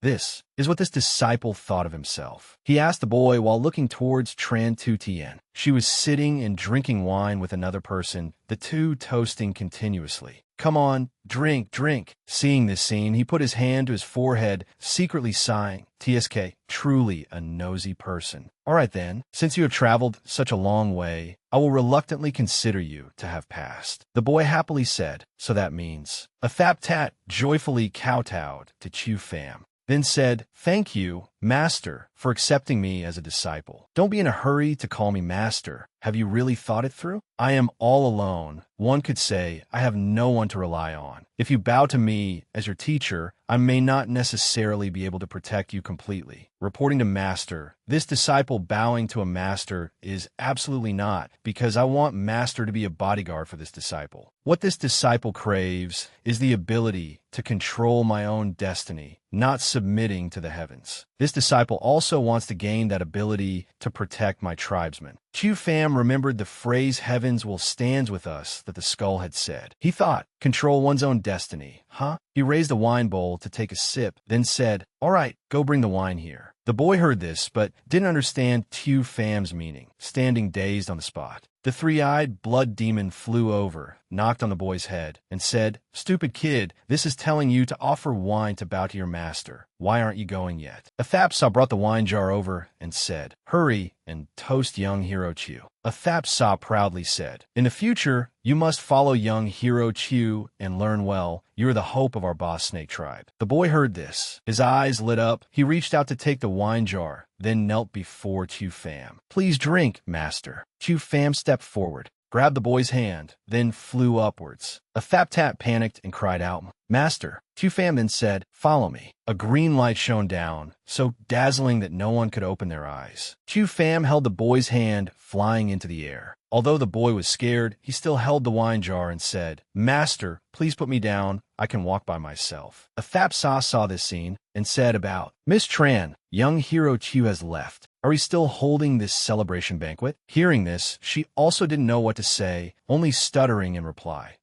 This is what this disciple thought of himself. He asked the boy while looking towards Tran Tu Tien. She was sitting and drinking wine with another person, the two toasting continuously. "Come on, drink, drink." Seeing this scene, he put his hand to his forehead, secretly sighing. "TSK, truly a nosy person. All right then, since you have traveled such a long way, I will reluctantly consider you to have passed." The boy happily said, "So that means." A Thaptat joyfully kowtowed to Chu Fam, then said, "Thank you, Master, for accepting me as a disciple. Don't be in a hurry to call me Master. Have you really thought it through? I am all alone. One could say I have no one to rely on. If you bow to me as your teacher, I may not necessarily be able to protect you completely." Reporting to Master, this disciple bowing to a master is absolutely not, because I want Master to be a bodyguard for this disciple. What this disciple craves is the ability to control my own destiny, not submitting to the heavens. This disciple also wants to gain that ability to protect my tribesmen. Chu Fam remembered the phrase "heavens will stand with us" that the skull had said. He thought, control one's own destiny, huh? He raised a wine bowl to take a sip, then said, "All right, go bring the wine here." The boy heard this, but didn't understand Chu Fam's meaning, standing dazed on the spot. The three-eyed blood demon flew over, knocked on the boy's head, and said, "Stupid kid, this is telling you to offer wine to bow to your master. Why aren't you going yet?" Athapsa brought the wine jar over and said, "Hurry and toast young Hero Chu." Athapsa proudly said, "In the future, you must follow young Hero Chu and learn well. You're the hope of our boss snake tribe." The boy heard this. His eyes lit up. He reached out to take the wine jar, then knelt before Chu Fam. "Please drink, Master." Chu Fam stepped forward, grabbed the boy's hand, then flew upwards. A Thaptat panicked and cried out, "Master." Chu Fam then said, "Follow me." A green light shone down, so dazzling that no one could open their eyes. Chu Fam held the boy's hand, flying into the air. Although the boy was scared, he still held the wine jar and said, "Master, please put me down. I can walk by myself." A Thapsa saw this scene and said about, "Miss Tran, young Hero Chu has left. Are we still holding this celebration banquet?" Hearing this, she also didn't know what to say, only stuttering in reply.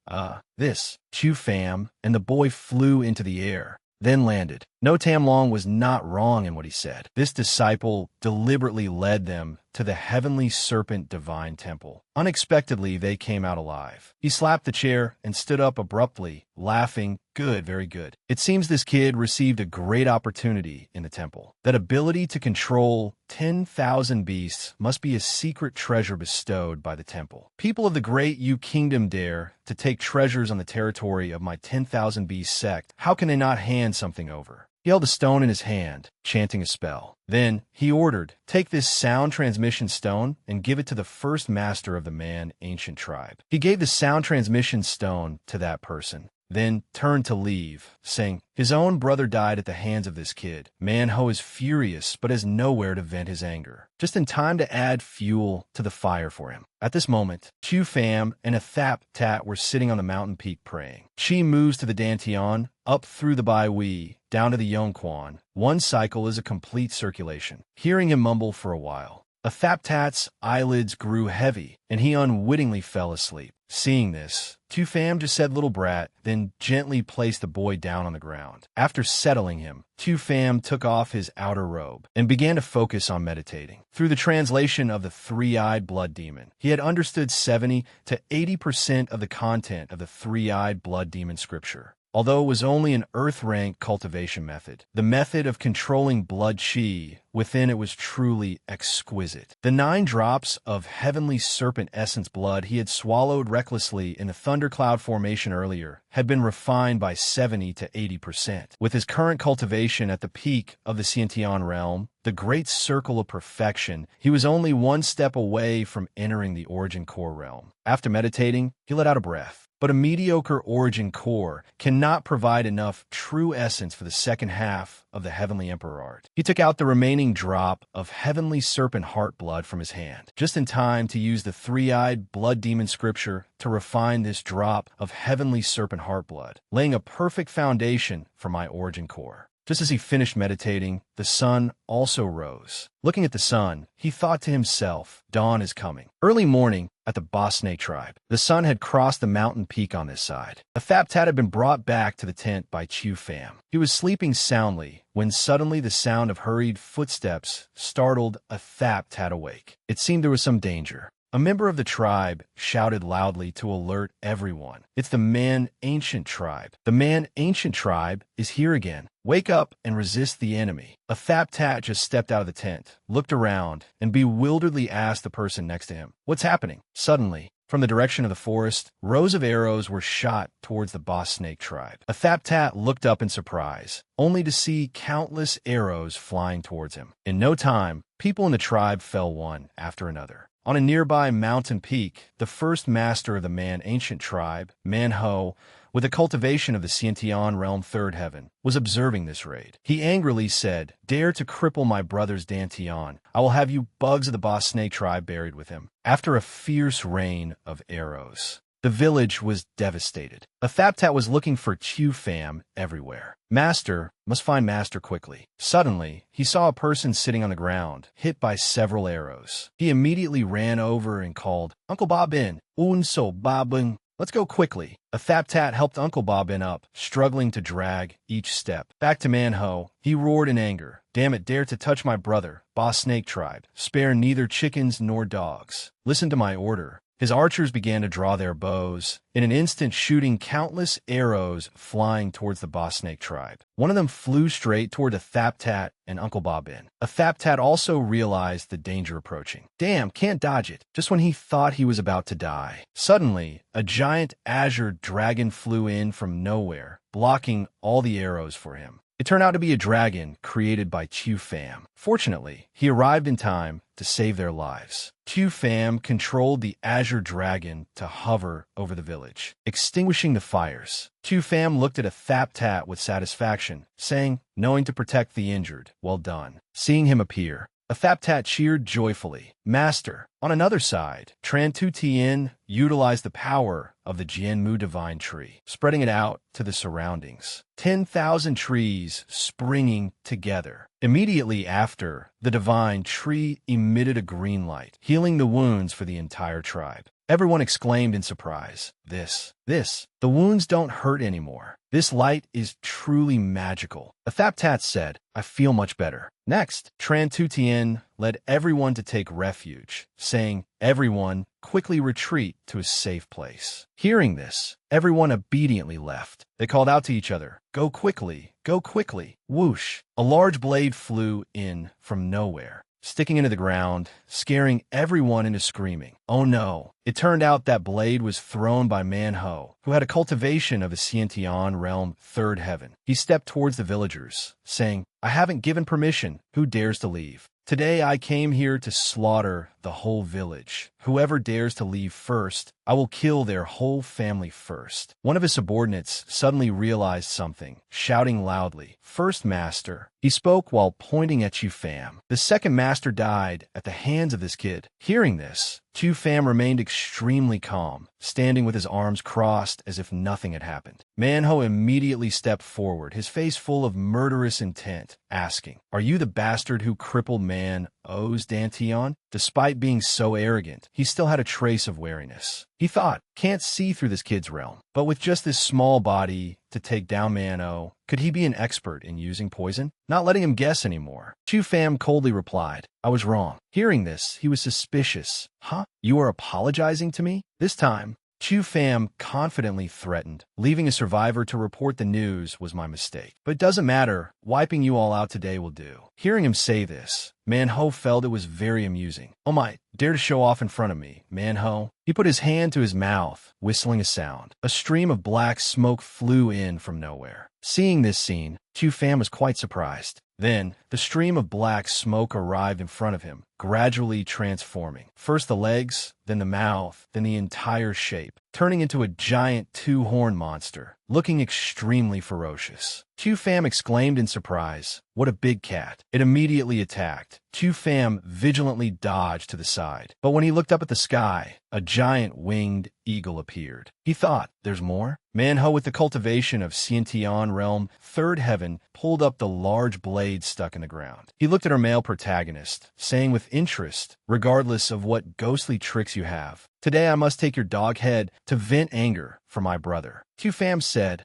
This, Chu Fam, and the boy flew into the air, then landed. No Tam Long was not wrong in what he said. This disciple deliberately led them to the heavenly serpent divine temple. Unexpectedly, they came out alive. He slapped the chair and stood up abruptly, laughing, "Good, very good. It seems this kid received a great opportunity in the temple. That ability to control 10,000 beasts must be a secret treasure bestowed by the temple. People of the great Yu kingdom dare to take treasures on the territory of my 10,000 beast sect. How can they not hand something over?" He held a stone in his hand, chanting a spell. Then he ordered, "Take this sound transmission stone and give it to the first master of the man ancient tribe." He gave the sound transmission stone to that person. then turned to leave, saying, his own brother died at the hands of this kid. Manhwa is furious but has nowhere to vent his anger, just in time to add fuel to the fire for him. At this moment, Chu Pham and a Thap Tat were sitting on the mountain peak praying. Chi moves to the Dantian, up through the Bai Wei, down to the Yongquan. One cycle is a complete circulation. Hearing him mumble for a while, a Thap Tat's eyelids grew heavy, and he unwittingly fell asleep. Seeing this, Tu Pham just said little brat, then gently placed the boy down on the ground. After settling him, Tu Pham took off his outer robe and began to focus on meditating. Through the translation of the three-eyed blood demon, he had understood 70 to 80% of the content of the three-eyed blood demon scripture. Although it was only an earth-rank cultivation method, the method of controlling blood chi within it was truly exquisite. The 9 drops of heavenly serpent essence blood he had swallowed recklessly in the thundercloud formation earlier had been refined by 70 to 80%. With his current cultivation at the peak of the Xiantian realm, the great circle of perfection, he was only one step away from entering the origin core realm. After meditating, he let out a breath. But a mediocre origin core cannot provide enough true essence for the second half of the Heavenly Emperor art. He took out the remaining drop of Heavenly Serpent Heart blood from his hand, just in time to use the three-eyed blood demon scripture to refine this drop of Heavenly Serpent Heart blood, laying a perfect foundation for my origin core. Just as he finished meditating, the sun also rose. Looking at the sun, he thought to himself, dawn is coming. Early morning at the Boss Snake tribe, the sun had crossed the mountain peak on this side. A Thap Tat had been brought back to the tent by Chu Pham. He was sleeping soundly when suddenly the sound of hurried footsteps startled a Thap Tat awake. It seemed there was some danger. A member of the tribe shouted loudly to alert everyone. It's the Man Ancient tribe. The Man Ancient tribe is here again. Wake up and resist the enemy. A Thap Tat just stepped out of the tent, looked around, and bewilderedly asked the person next to him, what's happening? Suddenly, from the direction of the forest, rows of arrows were shot towards the Boss Snake tribe. A Thap Tat looked up in surprise, only to see countless arrows flying towards him. In no time, people in the tribe fell one after another. On a nearby mountain peak, the first master of the Man Ancient tribe, Manhwa, with the cultivation of the Xiantian realm third heaven, was observing this raid. He angrily said, dare to cripple my brother's Dantian. I will have you bugs of the Boss Snake tribe buried with him. After a fierce rain of arrows, the village was devastated. A Thap Tat was looking for Chu Pham everywhere. Master must find Master quickly. Suddenly, he saw a person sitting on the ground, hit by several arrows. He immediately ran over and called, Uncle Bobbin, Unso Bobbin. Let's go quickly. A Thap Tat helped Uncle Bobbin up, struggling to drag each step. Back to Manhwa, he roared in anger. Damn it, dare to touch my brother, Boss Snake tribe. Spare neither chickens nor dogs. Listen to my order. His archers began to draw their bows, in an instant shooting countless arrows flying towards the Boss Snake tribe. One of them flew straight toward a Thap Tat and Uncle Bobbin. A Thap Tat also realized the danger approaching. Damn, can't dodge it. Just when he thought he was about to die. Suddenly, a giant azure dragon flew in from nowhere, blocking all the arrows for him. It turned out to be a dragon created by Chu Pham. Fortunately, he arrived in time to save their lives. Chu Pham controlled the azure dragon to hover over the village, extinguishing the fires. Chu Pham looked at a Thap Tat with satisfaction, saying, knowing to protect the injured, well done. Seeing him appear, a Thap Tat cheered joyfully. Master. On another side, Tran Tu Tien utilized the power of the Jianmu divine tree, spreading it out to the surroundings. 10,000 trees springing together. Immediately after, the divine tree emitted a green light, healing the wounds for the entire tribe. Everyone exclaimed in surprise, This, the wounds don't hurt anymore. This light is truly magical. A Thap Tat said, I feel much better. Next, Tran Tu Tien led everyone to take refuge, saying, everyone, quickly retreat to a safe place. Hearing this, everyone obediently left. They called out to each other, go quickly, go quickly. Whoosh! A large blade flew in from nowhere, sticking into the ground, scaring everyone into screaming. Oh no! It turned out that blade was thrown by Manhwa, who had a cultivation of the Xiantian realm third heaven. He stepped towards the villagers, saying, I haven't given permission. Who dares to leave? Today I came here to slaughter the whole village. Whoever dares to leave first, I will kill their whole family first. One of his subordinates suddenly realized something, shouting loudly, "First master." He spoke while pointing at Chu Fam. The second master died at the hands of this kid. Hearing this, Chu Fam remained extremely calm, standing with his arms crossed as if nothing had happened. Manhwa immediately stepped forward, his face full of murderous intent, asking, "Are you the bastard who crippled Man O's Dantian?" Despite being so arrogant, he still had a trace of wariness. He thought, can't see through this kid's realm. But with just this small body to take down Man O, could he be an expert in using poison? Not letting him guess anymore, Chu Fam coldly replied, "I was wrong." Hearing this, he was suspicious. "Huh? You are apologizing to me?" This time, Chu Fam confidently threatened, "Leaving a survivor to report the news was my mistake. But it doesn't matter, wiping you all out today will do." Hearing him say this, Manhwa felt it was very amusing. "Oh my, dare to show off in front of me, Manhwa." He put his hand to his mouth, whistling a sound. A stream of black smoke flew in from nowhere. Seeing this scene, Chu Fam was quite surprised. Then, the stream of black smoke arrived in front of him, gradually transforming. First the legs, then the mouth, then the entire shape, turning into a giant two-horned monster, looking extremely ferocious. Chu Fam exclaimed in surprise, "What a big cat." It immediately attacked. Chu Fam vigilantly dodged to the side. But when he looked up at the sky, a giant winged eagle appeared. He thought, "There's more?" Manhwa, with the cultivation of Xiantian realm, third heaven, pulled up the large blade stuck in the ground. He looked at our male protagonist, saying with interest, "Regardless of what ghostly tricks you have, today I must take your dog head to vent anger for my brother." Chu Fam said,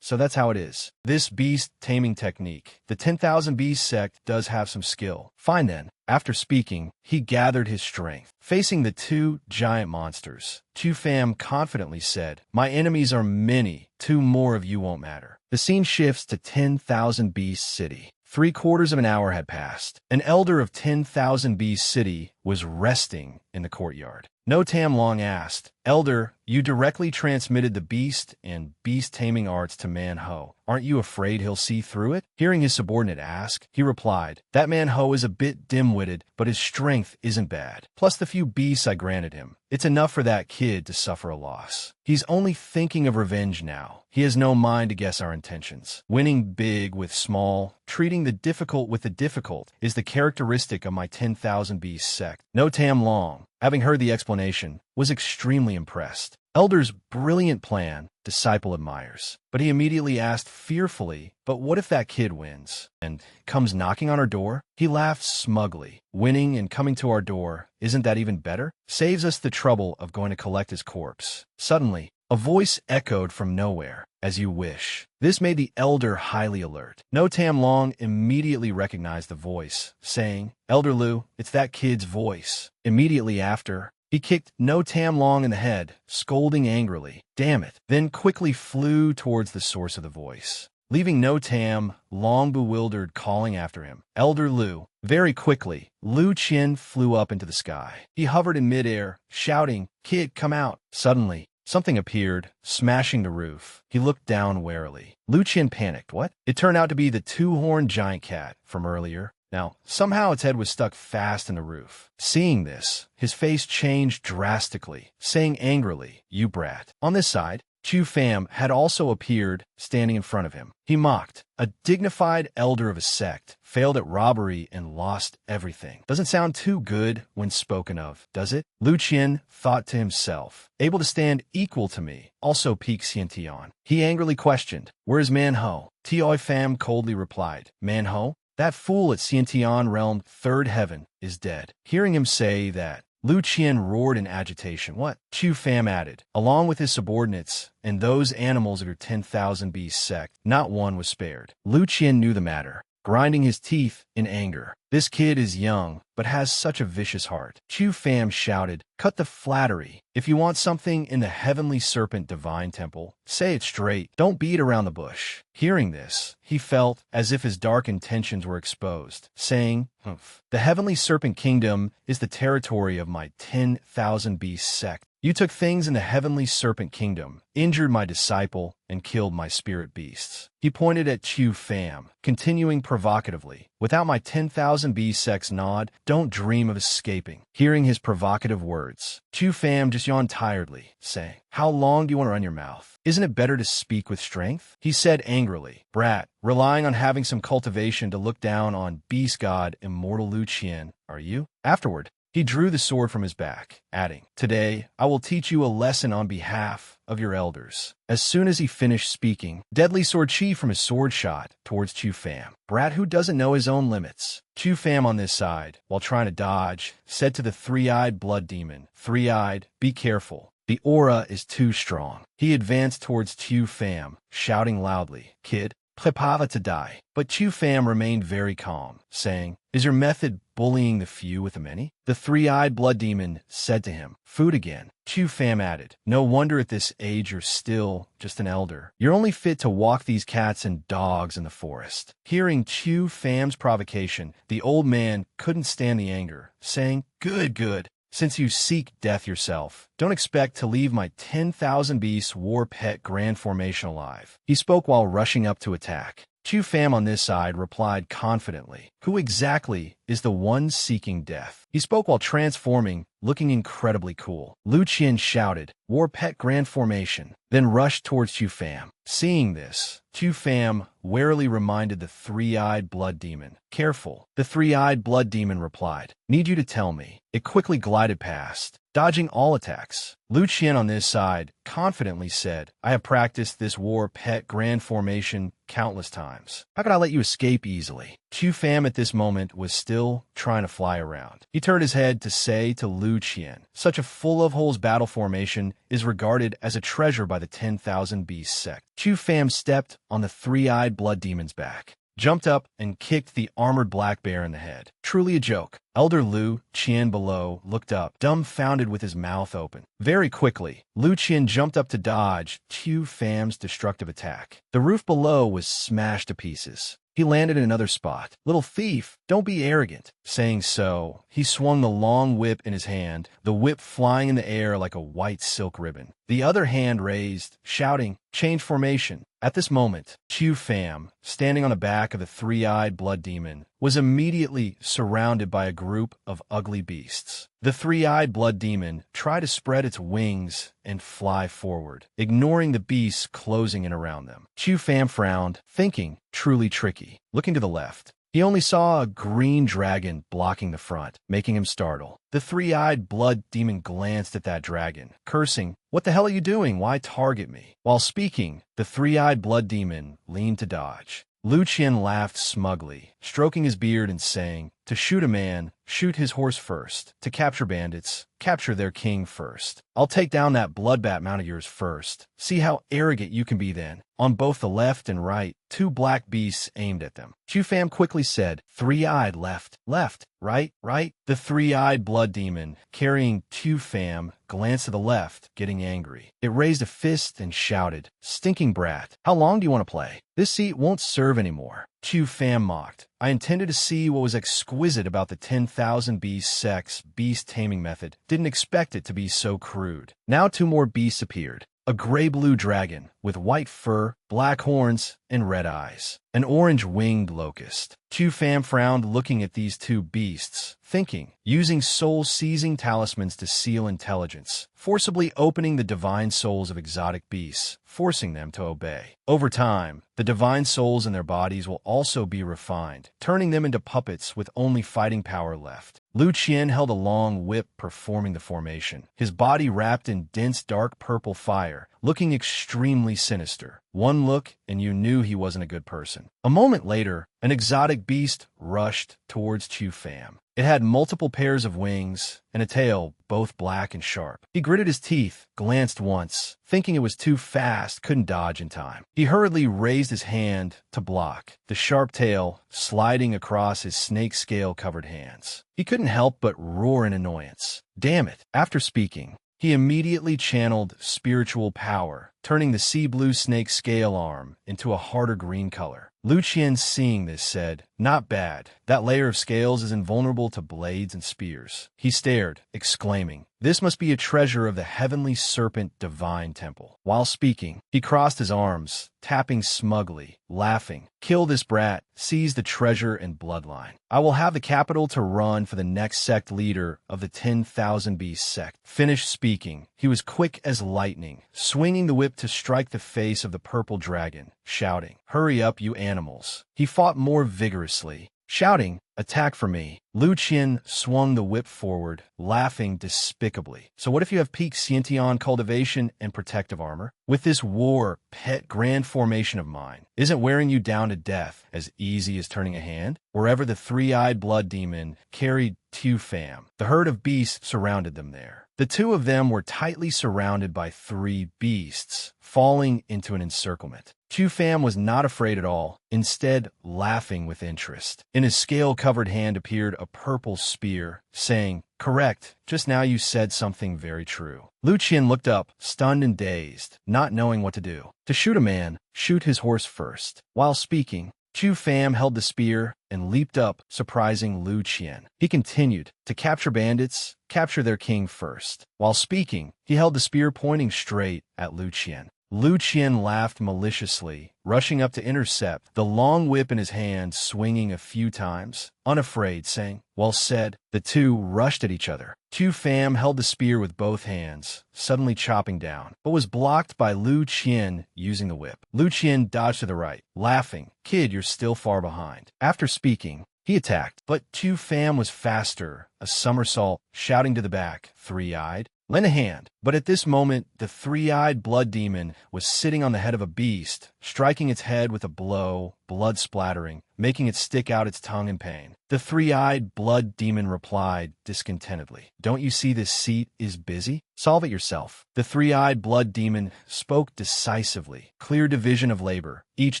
so that's how it is. This beast taming technique. The 10,000 Beast sect does have some skill. Fine then." After speaking, he gathered his strength. Facing the two giant monsters, Chu Fam confidently said, "My enemies are many. 2 more of you won't matter." The scene shifts to 10,000 Beast City. 3/4 of an hour had passed. An elder of 10,000 Beast City was resting in the courtyard. No Tam Long asked, "Elder, you directly transmitted the beast and beast-taming arts to Manhwa. Aren't you afraid he'll see through it?" Hearing his subordinate ask, he replied, "That Manhwa is a bit dim-witted, but his strength isn't bad. Plus the few beasts I granted him. It's enough for that kid to suffer a loss. He's only thinking of revenge now. He has no mind to guess our intentions. Winning big with small, treating the difficult with the difficult, is the characteristic of my 10,000 Beast sect." No Tam Long, having heard the explanation, was extremely impressed. Elder's brilliant plan, disciple admires. But he immediately asked fearfully, "But what if that kid wins and comes knocking on our door?" He laughed smugly. "Winning and coming to our door, isn't that even better? Saves us the trouble of going to collect his corpse." Suddenly, a voice echoed from nowhere, "As you wish." This made the elder highly alert. No Tam Long immediately recognized the voice, saying, "Elder Lu, it's that kid's voice." Immediately after, he kicked No Tam Long in the head, scolding angrily, "Damn it," then quickly flew towards the source of the voice, leaving No Tam Long bewildered calling after him, "Elder Lu." Very quickly, Lu Qin flew up into the sky. He hovered in midair, shouting, "Kid, come out." Suddenly, something appeared, smashing the roof. He looked down warily. Lu Qin panicked. What? It turned out to be the two-horned giant cat from earlier. Now, somehow its head was stuck fast in the roof. Seeing this, his face changed drastically, saying angrily, "You brat." On this side, Chu Fam had also appeared, standing in front of him. He mocked, "A dignified elder of a sect, failed at robbery and lost everything. Doesn't sound too good when spoken of, does it?" Lu Qin thought to himself, "Able to stand equal to me, also peak Xiantian." He angrily questioned, "Where is Manhwa?" Tioi Fam coldly replied, "Manhwa? That fool at Xiantian realm, third heaven, is dead." Hearing him say that, Lu Qin roared in agitation. "What?" Chu Fam added, "Along with his subordinates and those animals of your 10,000 Beast sect, not one was spared." Lu Qin knew the matter, grinding his teeth in anger. "This kid is young, but has such a vicious heart." Chu Fam shouted, "Cut the flattery. If you want something in the Heavenly Serpent Divine Temple, say it straight. Don't beat around the bush." Hearing this, he felt as if his dark intentions were exposed, saying, "Humph. The Heavenly Serpent Kingdom is the territory of my 10,000 Beast sect. You took things in the heavenly serpent kingdom, injured my disciple, and killed my spirit beasts. He pointed at Chu Pham, continuing provocatively. Without my 10,000 beast sex nod, don't dream of escaping. Hearing his provocative words, Chu Pham just yawned tiredly, saying, "How long do you want to run your mouth? Isn't it better to speak with strength?" He said angrily, "Brat, relying on having some cultivation to look down on beast god Immortal Lu Qian, are you?" Afterward, he drew the sword from his back, adding, "Today, I will teach you a lesson on behalf of your elders." As soon as he finished speaking, deadly sword chi from his sword shot towards Chu Pham. Brat who doesn't know his own limits. Chu Pham on this side, while trying to dodge, said to the three-eyed blood demon, "Three-eyed, be careful. The aura is too strong." He advanced towards Chu Pham, shouting loudly, "Kid, prepare to die." But Chu Pham remained very calm, saying, "Is your method bullying the few with the many?" The three-eyed blood demon said to him, "Food again." Chu Pham added, "No wonder at this age you're still just an elder. You're only fit to walk these cats and dogs in the forest." Hearing Chu Pham's provocation, the old man couldn't stand the anger, saying, "Good, good. Since you seek death yourself, don't expect to leave my 10,000 beast war pet grand formation alive." He spoke while rushing up to attack. Chu Pham on this side replied confidently, "Who exactly is the one seeking death?" He spoke while transforming, looking incredibly cool. Lu Qian shouted, "War pet grand formation," then rushed towards Chu Pham. Seeing this, Chu Pham warily reminded the three-eyed blood demon, "Careful." The three-eyed blood demon replied, "Need you to tell me." It quickly glided past, dodging all attacks. Lu Qian on this side confidently said, "I have practiced this war pet grand formation countless times. How could I let you escape easily?" Chu Pham at this moment was still trying to fly around. He turned his head to say to Lu Qian, "Such a full-of-holes battle formation is regarded as a treasure by the 10,000 beast sect." Chu Pham stepped on the three-eyed blood demon's back, jumped up and kicked the armored black bear in the head. Truly a joke. Elder Lu Qian below looked up, dumbfounded with his mouth open. Very quickly, Lu Qian jumped up to dodge Chu Pham's destructive attack. The roof below was smashed to pieces. He landed in another spot. "Little thief, don't be arrogant." Saying so, he swung the long whip in his hand, the whip flying in the air like a white silk ribbon. The other hand raised, shouting, "Change formation." At this moment, Chu Pham, standing on the back of the three-eyed blood demon, was immediately surrounded by a group of ugly beasts. The three-eyed blood demon tried to spread its wings and fly forward, ignoring the beasts closing in around them. Chu Pham frowned, thinking, truly tricky. Looking to the left, he only saw a green dragon blocking the front, making him startle. The three-eyed blood demon glanced at that dragon, cursing, "What the hell are you doing? Why target me?" While speaking, the three-eyed blood demon leaned to dodge. Lu Qian laughed smugly, stroking his beard and saying, "To shoot a man, shoot his horse first. To capture bandits, capture their king first. I'll take down that bloodbat mount of yours first. See how arrogant you can be then." On both the left and right, two black beasts aimed at them. Chu Pham quickly said, "Three-eyed left, left, right, right." The three-eyed blood demon, carrying Chu Pham, glanced to the left, getting angry. It raised a fist and shouted, "Stinking brat, how long do you want to play? This seat won't serve anymore." Chu Pham mocked, "I intended to see what was exquisite about the 10,000 beast sex beast taming method. Didn't expect it to be so crude." Now two more beasts appeared. A gray-blue dragon with white fur, black horns, and red eyes. An orange-winged locust. Chu Pham frowned looking at these two beasts, thinking, using soul-seizing talismans to seal intelligence, forcibly opening the divine souls of exotic beasts, forcing them to obey. Over time, the divine souls in their bodies will also be refined, turning them into puppets with only fighting power left. Lu Qian held a long whip performing the formation, his body wrapped in dense dark purple fire, looking extremely sinister. One look and you knew he wasn't a good person. A moment later, an exotic beast rushed towards Chu Pham. It had multiple pairs of wings and a tail, both black and sharp. He gritted his teeth, glanced once, thinking it was too fast, couldn't dodge in time. He hurriedly raised his hand to block, the sharp tail sliding across his snake scale-covered hands. He couldn't help but roar in annoyance. Damn it! After speaking, he immediately channeled spiritual power, turning the sea blue snake scale arm into a harder green color. Lu Qian, seeing this, said, Not bad. That layer of scales is invulnerable to blades and spears. He stared, exclaiming, "This must be a treasure of the heavenly serpent divine temple." While speaking, he crossed his arms, tapping smugly, laughing. "Kill this brat, seize the treasure and bloodline. I will have the capital to run for the next sect leader of the 10,000 Beast sect." Finished speaking, he was quick as lightning, swinging the whip to strike the face of the purple dragon, shouting, "Hurry up, you animals." He fought more vigorously, shouting, "Attack for me." Lu Qian swung the whip forward, laughing despicably. "So what if you have peak Xiantian cultivation and protective armor? With this war, pet grand formation of mine, isn't wearing you down to death as easy as turning a hand?" Wherever the three-eyed blood demon carried Tu Fam, the herd of beasts surrounded them there. The two of them were tightly surrounded by three beasts, falling into an encirclement. Tu Fam was not afraid at all, instead laughing with interest. In his scale-covered hand appeared a purple spear, saying, "Correct, just now you said something very true." Lu Qian looked up, stunned and dazed, not knowing what to do. To shoot a man, shoot his horse first. While speaking, Tu Fam held the spear and leaped up, surprising Lu Qian. He continued, "To capture bandits, capture their king first." While speaking, he held the spear pointing straight at Lu Qian. Lu Qian laughed maliciously, rushing up to intercept, the long whip in his hand swinging a few times, unafraid, saying, "Well said." The two rushed at each other. Tu Fam held the spear with both hands, suddenly chopping down, but was blocked by Lu Qian using the whip. Lu Qian dodged to the right, laughing, "Kid, you're still far behind." After speaking, he attacked, but Tu Fam was faster, a somersault, shouting to the back, "Three-eyed, lend a hand." But at this moment, the three-eyed blood demon was sitting on the head of a beast, striking its head with a blow, blood splattering, making it stick out its tongue in pain. The three-eyed blood demon replied discontentedly, "Don't you see this seat is busy? Solve it yourself." The three-eyed blood demon spoke decisively, clear division of labor, each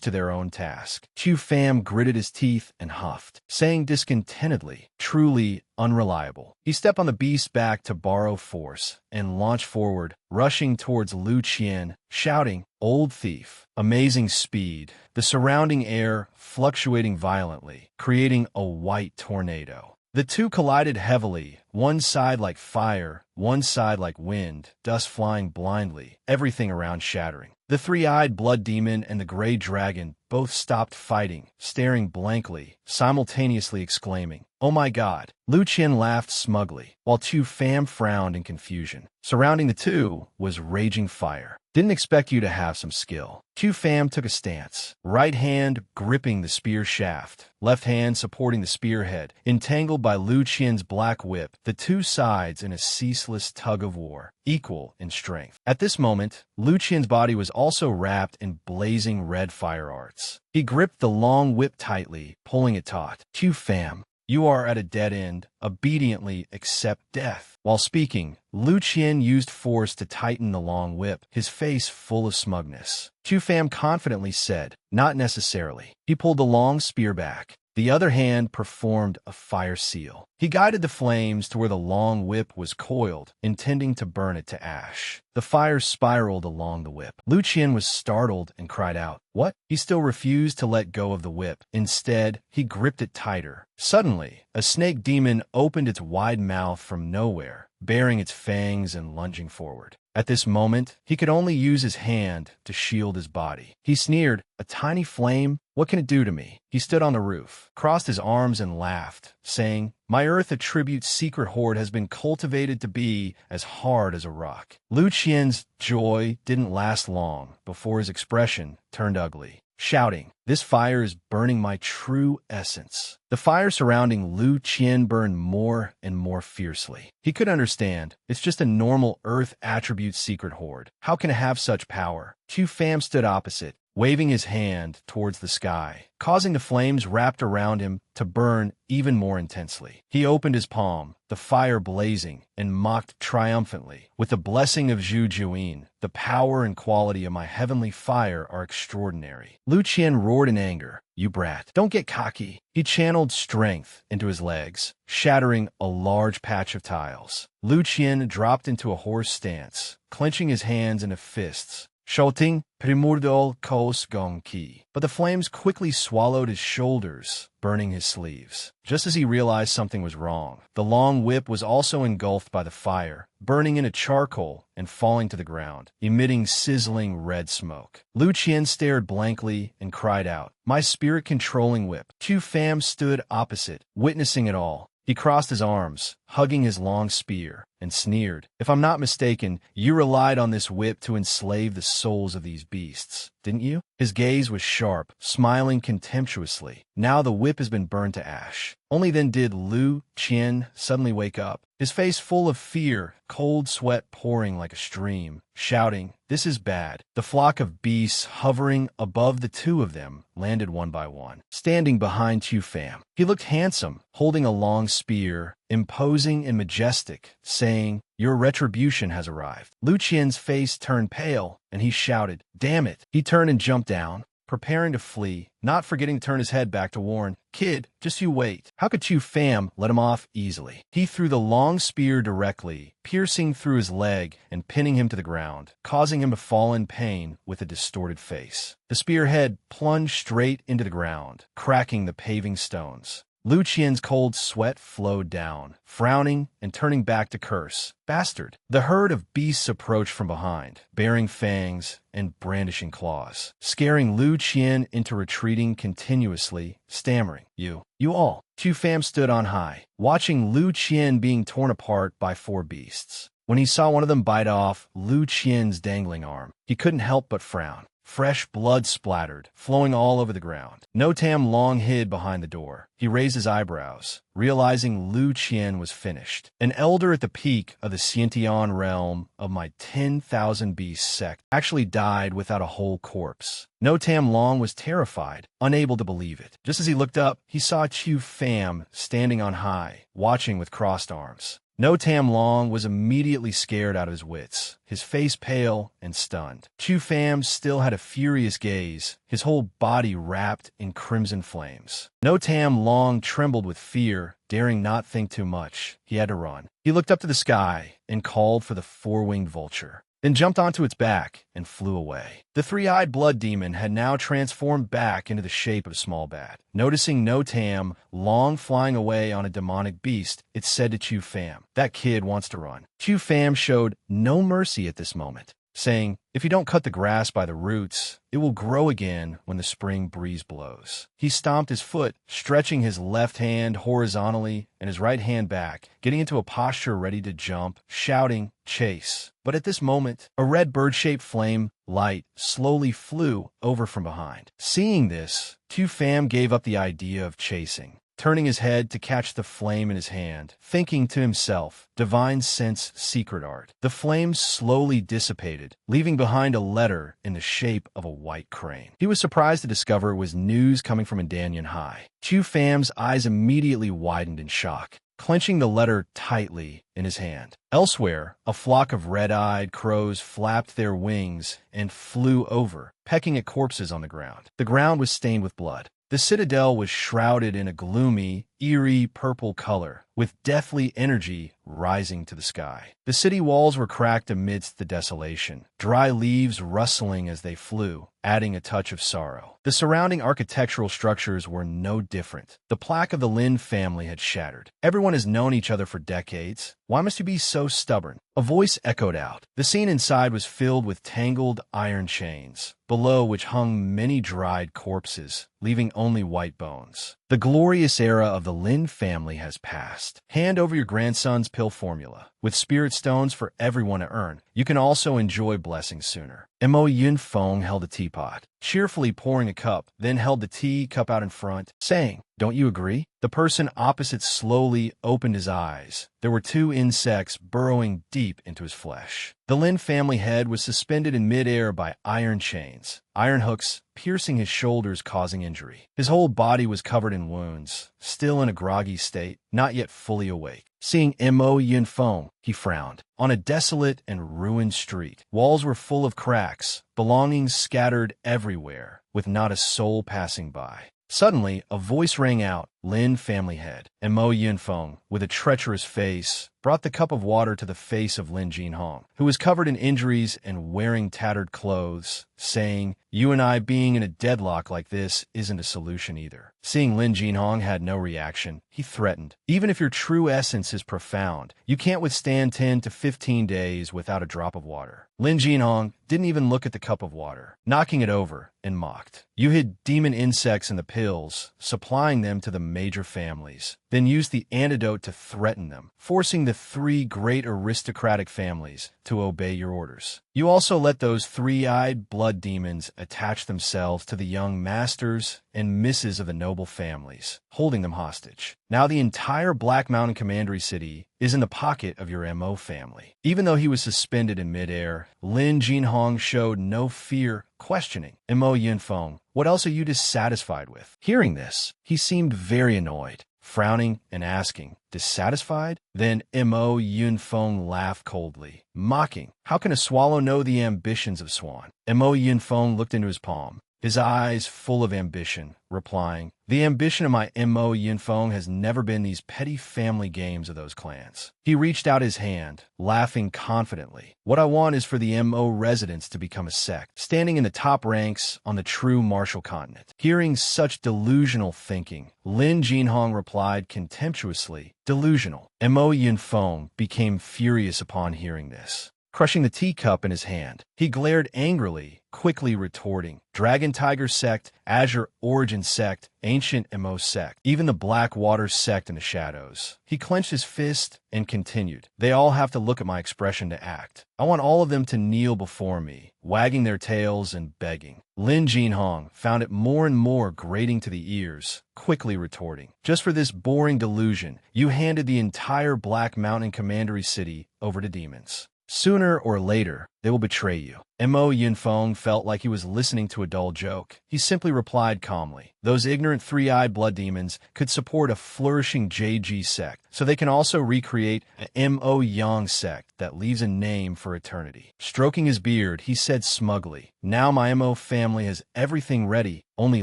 to their own task. Tu Fam gritted his teeth and huffed, saying discontentedly, "Truly unreliable." He stepped on the beast's back to borrow force and launched forward, rushing towards Lu Qian, shouting, "Old thief." Amazing speed, the surrounding air fluctuating violently, creating a white tornado. The two collided heavily, one side like fire, one side like wind, dust flying blindly, everything around shattering. The three-eyed blood demon and the gray dragon both stopped fighting, staring blankly, simultaneously exclaiming, "Oh my God." Lu Qian laughed smugly, while Tu Fam frowned in confusion. Surrounding the two was raging fire. "Didn't expect you to have some skill." Tu Fam took a stance, right hand gripping the spear shaft, left hand supporting the spearhead, entangled by Lu Qian's black whip, the two sides in a ceaseless tug of war, equal in strength. At this moment, Lu Qian's body was also wrapped in blazing red fire arts. He gripped the long whip tightly, pulling it taut. "Tu Fam, you are at a dead end. Obediently accept death." While speaking, Lu Qian used force to tighten the long whip, his face full of smugness. Tu Fam confidently said, "Not necessarily." He pulled the long spear back. The other hand performed a fire seal. He guided the flames to where the long whip was coiled, intending to burn it to ash. The fire spiraled along the whip. Lu Qian was startled and cried out, "What?" He still refused to let go of the whip. Instead, he gripped it tighter. Suddenly, a snake demon opened its wide mouth from nowhere, baring its fangs and lunging forward. At this moment, he could only use his hand to shield his body. He sneered, "A tiny flame? What can it do to me?" He stood on the roof, crossed his arms and laughed, saying, "My Earth Attribute secret hoard has been cultivated to be as hard as a rock." Lu Qian's joy didn't last long before his expression turned ugly, shouting, "This fire is burning my true essence." The fire surrounding Lu Qian burned more and more fiercely. He could understand. It's just a normal Earth Attribute secret hoard. How can it have such power? Tu Fam stood opposite, waving his hand towards the sky, causing the flames wrapped around him to burn even more intensely. He opened his palm, the fire blazing, and mocked triumphantly, "With the blessing of Zhu Juyin, the power and quality of my heavenly fire are extraordinary." Lu Qian roared in anger, "You brat, don't get cocky." He channeled strength into his legs, shattering a large patch of tiles. Lu Qian dropped into a horse stance, clenching his hands into fists, shouting Primordial Kos Gong Ki. But the flames quickly swallowed his shoulders, burning his sleeves. Just as he realized something was wrong, the long whip was also engulfed by the fire, burning into charcoal and falling to the ground, emitting sizzling red smoke. Lu Qian stared blankly and cried out, "My spirit-controlling whip!" Chu Pham stood opposite, witnessing it all. He crossed his arms, hugging his long spear, and sneered, "If I'm not mistaken, you relied on this whip to enslave the souls of these beasts, didn't you?" His gaze was sharp, smiling contemptuously. Now the whip has been burned to ash. Only then did Lu Qian suddenly wake up, his face full of fear, cold sweat pouring like a stream, shouting, "This is bad." The flock of beasts hovering above the two of them landed one by one, standing behind Chu Pham. He looked handsome, holding a long spear, imposing and majestic, saying, "Your retribution has arrived." Lu Qian's face turned pale, and he shouted, "Damn it!" He turned and jumped down, preparing to flee, not forgetting to turn his head back to warn, "Kid, just you wait." How could Chu Pham let him off easily? He threw the long spear directly, piercing through his leg and pinning him to the ground, causing him to fall in pain with a distorted face. The spearhead plunged straight into the ground, cracking the paving stones. Lu Qian's cold sweat flowed down, frowning and turning back to curse, "Bastard!" The herd of beasts approached from behind, bearing fangs and brandishing claws, scaring Lu Qian into retreating continuously, stammering, You all." Chu Pham stood on high, watching Lu Qian being torn apart by 4 beasts. When he saw one of them bite off Lu Qian's dangling arm, he couldn't help but frown. Fresh blood splattered, flowing all over the ground. No Tam long hid behind the door. He raised his eyebrows, realizing Lu Qian was finished. An elder at the peak of the Xiantian realm of my 10,000 beast sect actually died without a whole corpse. No Tam Long was terrified, unable to believe it. Just as he looked up, he saw Chu Pham standing on high, watching with crossed arms. No Tam Long was immediately scared out of his wits, his face pale and stunned. Chu Pham still had a furious gaze, his whole body wrapped in crimson flames. No Tam Long trembled with fear, daring not think too much. He had to run. He looked up to the sky and called for the 4-winged vulture, then jumped onto its back and flew away. The 3-eyed blood demon had now transformed back into the shape of a small bat. Noticing No Tam Long flying away on a demonic beast, it said to Chu Pham, "That kid wants to run." Chu Pham showed no mercy at this moment, saying, "If you don't cut the grass by the roots, it will grow again when the spring breeze blows." He stomped his foot, stretching his left hand horizontally and his right hand back, getting into a posture ready to jump, shouting, "Chase." But at this moment, a red bird-shaped flame light slowly flew over from behind. Seeing this, Chu Pham gave up the idea of chasing, turning his head to catch the flame in his hand, thinking to himself, "Divine sense secret art." The flames slowly dissipated, leaving behind a letter in the shape of a white crane. He was surprised to discover it was news coming from Danyan High. Chu Pham's eyes immediately widened in shock, clenching the letter tightly in his hand. Elsewhere, a flock of red-eyed crows flapped their wings and flew over, pecking at corpses on the ground. The ground was stained with blood. The citadel was shrouded in a gloomy, eerie purple color, with deathly energy rising to the sky. The city walls were cracked amidst the desolation, dry leaves rustling as they flew, adding a touch of sorrow. The surrounding architectural structures were no different. The plaque of the Lin family had shattered. "Everyone has known each other for decades. Why must you be so stubborn?" A voice echoed out. The scene inside was filled with tangled iron chains, below which hung many dried corpses, leaving only white bones. "The glorious era of the Lin family has passed. Hand over your grandson's pill formula. With spirit stones for everyone to earn, you can also enjoy blessings sooner." Mo Yunfeng held a teapot, cheerfully pouring a cup, then held the tea cup out in front, saying, "Don't you agree?" The person opposite slowly opened his eyes. There were 2 insects burrowing deep into his flesh. The Lin family head was suspended in midair by iron chains, iron hooks piercing his shoulders, causing injury. His whole body was covered in wounds, still in a groggy state, not yet fully awake. Seeing Mo Yunfeng, he frowned. On a desolate and ruined street, walls were full of cracks, belongings scattered everywhere, with not a soul passing by. Suddenly, a voice rang out, Lin family head. Mo Yunfeng, with a treacherous face, brought the cup of water to the face of Lin Jinhong, who was covered in injuries and wearing tattered clothes, saying, "You and I being in a deadlock like this isn't a solution either." Seeing Lin Jinhong had no reaction, he threatened, "Even if your true essence is profound, you can't withstand 10 to 15 days without a drop of water." Lin Jinhong didn't even look at the cup of water, knocking it over, and mocked. "You hid demon insects in the pills, supplying them to the major families, then used the antidote to threaten them, forcing the 3 great aristocratic families to obey your orders. You also let those 3-eyed blood demons attach themselves to the young masters and misses of the noble families, holding them hostage. Now the entire Black Mountain Commandery City is in the pocket of your Mo family." Even though he was suspended in midair, Lin Jinhong showed no fear, questioning, "Mo Yunfeng, what else are you dissatisfied with?" Hearing this, he seemed very annoyed, frowning and asking, "Dissatisfied?" Then Mo Yunfeng laughed coldly, mocking, "How can a swallow know the ambitions of swan?" Mo Yunfeng looked into his palm, his eyes full of ambition, replying, "The ambition of my Mo Yunfeng has never been these petty family games of those clans." He reached out his hand, laughing confidently. "What I want is for the Mo residents to become a sect, standing in the top ranks on the true martial continent." Hearing such delusional thinking, Lin Jinhong replied contemptuously, "Delusional." Mo Yunfeng became furious upon hearing this. Crushing the teacup in his hand, he glared angrily, quickly retorting, "Dragon Tiger sect, Azure Origin sect, Ancient Mo sect, even the Black Water sect in the shadows." He clenched his fist and continued, "They all have to look at my expression to act. I want all of them to kneel before me, wagging their tails and begging." Lin Jinhong found it more and more grating to the ears, quickly retorting, "Just for this boring delusion, you handed the entire Black Mountain Commandery City over to demons. Sooner or later, they will betray you." Mo Yunfeng felt like he was listening to a dull joke. He simply replied calmly, "Those ignorant 3-eyed blood demons could support a flourishing JG sect, so they can also recreate a Mo Yang sect that leaves a name for eternity." Stroking his beard, he said smugly, "Now my Mo family has everything ready, only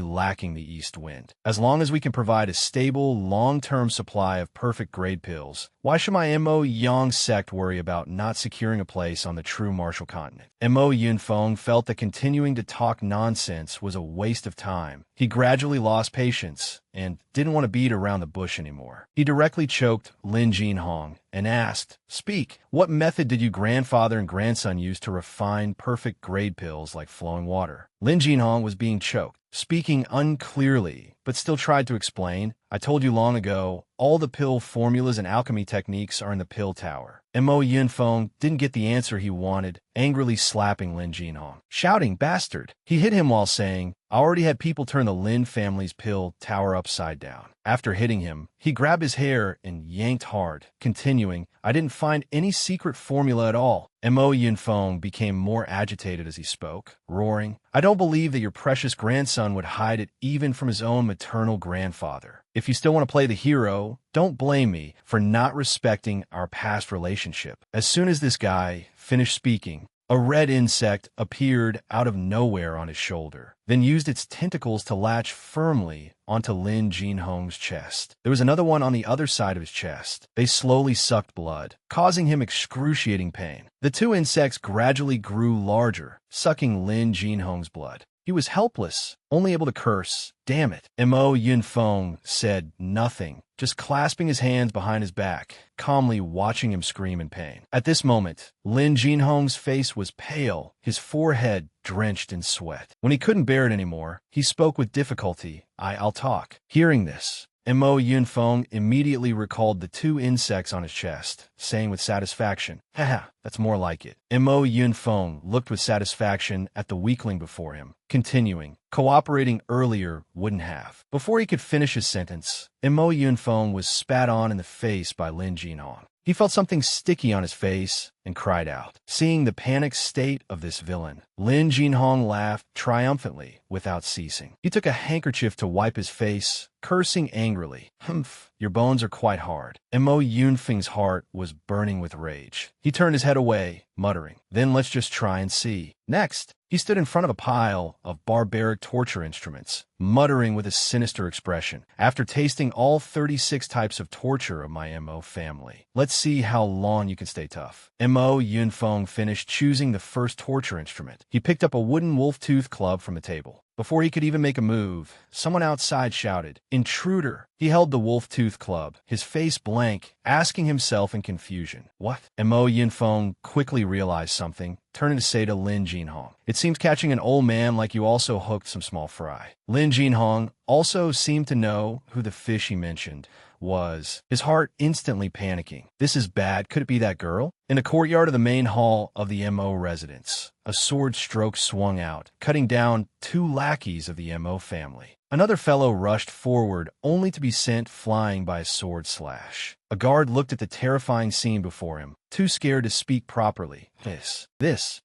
lacking the east wind. As long as we can provide a stable, long-term supply of perfect grade pills, why should my Mo Yang sect worry about not securing a place on the true martial continent?" Mo Yunfeng felt that continuing to talk nonsense was a waste of time. He gradually lost patience and didn't want to beat around the bush anymore. He directly choked Lin Jinhong and asked, "Speak, what method did you grandfather and grandson use to refine perfect grade pills like flowing water?" Lin Jinhong was being choked, speaking unclearly, but still tried to explain. "I told you long ago, all the pill formulas and alchemy techniques are in the pill tower." Mo Yunfeng didn't get the answer he wanted, angrily slapping Lin Jinhong, shouting, "Bastard!" He hit him while saying, "I already had people turn the Lin family's pill tower upside down." After hitting him, he grabbed his hair and yanked hard, continuing, "I didn't find any secret formula at all." Mo Yunfeng became more agitated as he spoke, roaring, "I don't believe that your precious grandson would hide it even from his own maternal grandfather. If you still want to play the hero, don't blame me for not respecting our past relationship." As soon as this guy finished speaking, a red insect appeared out of nowhere on his shoulder, then used its tentacles to latch firmly onto Lin Jinhong's chest. There was another one on the other side of his chest. They slowly sucked blood, causing him excruciating pain. The 2 insects gradually grew larger, sucking Lin Jinhong's blood. He was helpless, only able to curse, "Damn it." Mo Yunfeng said nothing, just clasping his hands behind his back, calmly watching him scream in pain. At this moment, Lin Jinhong's face was pale, his forehead drenched in sweat. When he couldn't bear it anymore, he spoke with difficulty, "I'll talk." Hearing this, Mo Yunfeng immediately recalled the 2 insects on his chest, saying with satisfaction, "Haha, that's more like it." Mo Yunfeng looked with satisfaction at the weakling before him, continuing, "Cooperating earlier wouldn't have." Before he could finish his sentence, Mo Yunfeng was spat on in the face by Lin Jinhong. He felt something sticky on his face, and cried out. Seeing the panicked state of this villain, Lin Jinhong laughed triumphantly without ceasing. He took a handkerchief to wipe his face, cursing angrily. Humph, your bones are quite hard. Mo Yunfeng's heart was burning with rage. He turned his head away, muttering, then let's just try and see. Next, he stood in front of a pile of barbaric torture instruments, muttering with a sinister expression. After tasting all 36 types of torture of my Mo family, let's see how long you can stay tough. Mo Yunfeng finished choosing the first torture instrument. He picked up a wooden wolf-tooth club from a table. Before he could even make a move, someone outside shouted, "Intruder!" He held the wolf-tooth club, his face blank, asking himself in confusion, "What?" Mo Yunfeng quickly realized something, turning to say to Lin Jinhong, "It seems catching an old man like you also hooked some small fry." Lin Jinhong also seemed to know who the fish he mentioned was, his heart instantly panicking. This is bad. Could it be that girl? In the courtyard of the main hall of the Mo residence, a sword stroke swung out, cutting down 2 lackeys of the Mo family. Another fellow rushed forward, only to be sent flying by a sword slash. A guard looked at the terrifying scene before him, too scared to speak properly.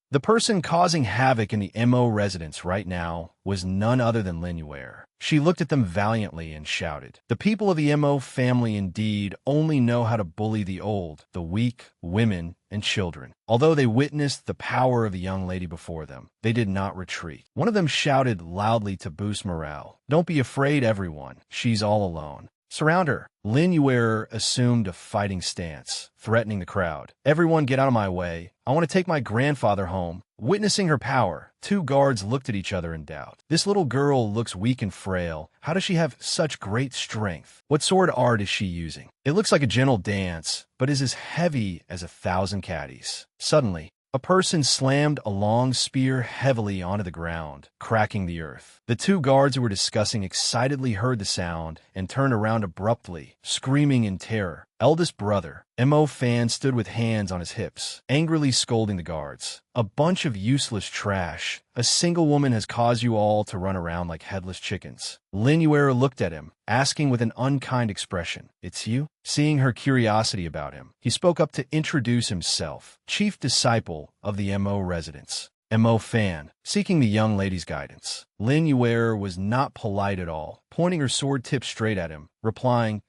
The person causing havoc in the Mo residence right now was none other than Lin Yuer. She looked at them valiantly and shouted, "The people of the Mo family indeed only know how to bully the old, the weak, women, and children." Although they witnessed the power of the young lady before them, they did not retreat. One of them shouted loudly to boost morale, "Don't be afraid, everyone. She's all alone. Surround her." Lin Yuer assumed a fighting stance, threatening the crowd. "Everyone get out of my way. I want to take my grandfather home." Witnessing her power, 2 guards looked at each other in doubt. This little girl looks weak and frail. How does she have such great strength? What sword art is she using? It looks like a gentle dance, but is as heavy as 1,000 caddies. Suddenly, a person slammed a long spear heavily onto the ground, cracking the earth. The 2 guards who were discussing excitedly heard the sound and turned around abruptly, screaming in terror. Eldest brother, Mo Fan, stood with hands on his hips, angrily scolding the guards. "A bunch of useless trash. A single woman has caused you all to run around like headless chickens." Lin Yuer looked at him, asking with an unkind expression, "It's you?" Seeing her curiosity about him, he spoke up to introduce himself, chief disciple of the Mo residence. Mo Fan, seeking the young lady's guidance. Lin Yuer was not polite at all, pointing her sword tip straight at him, replying,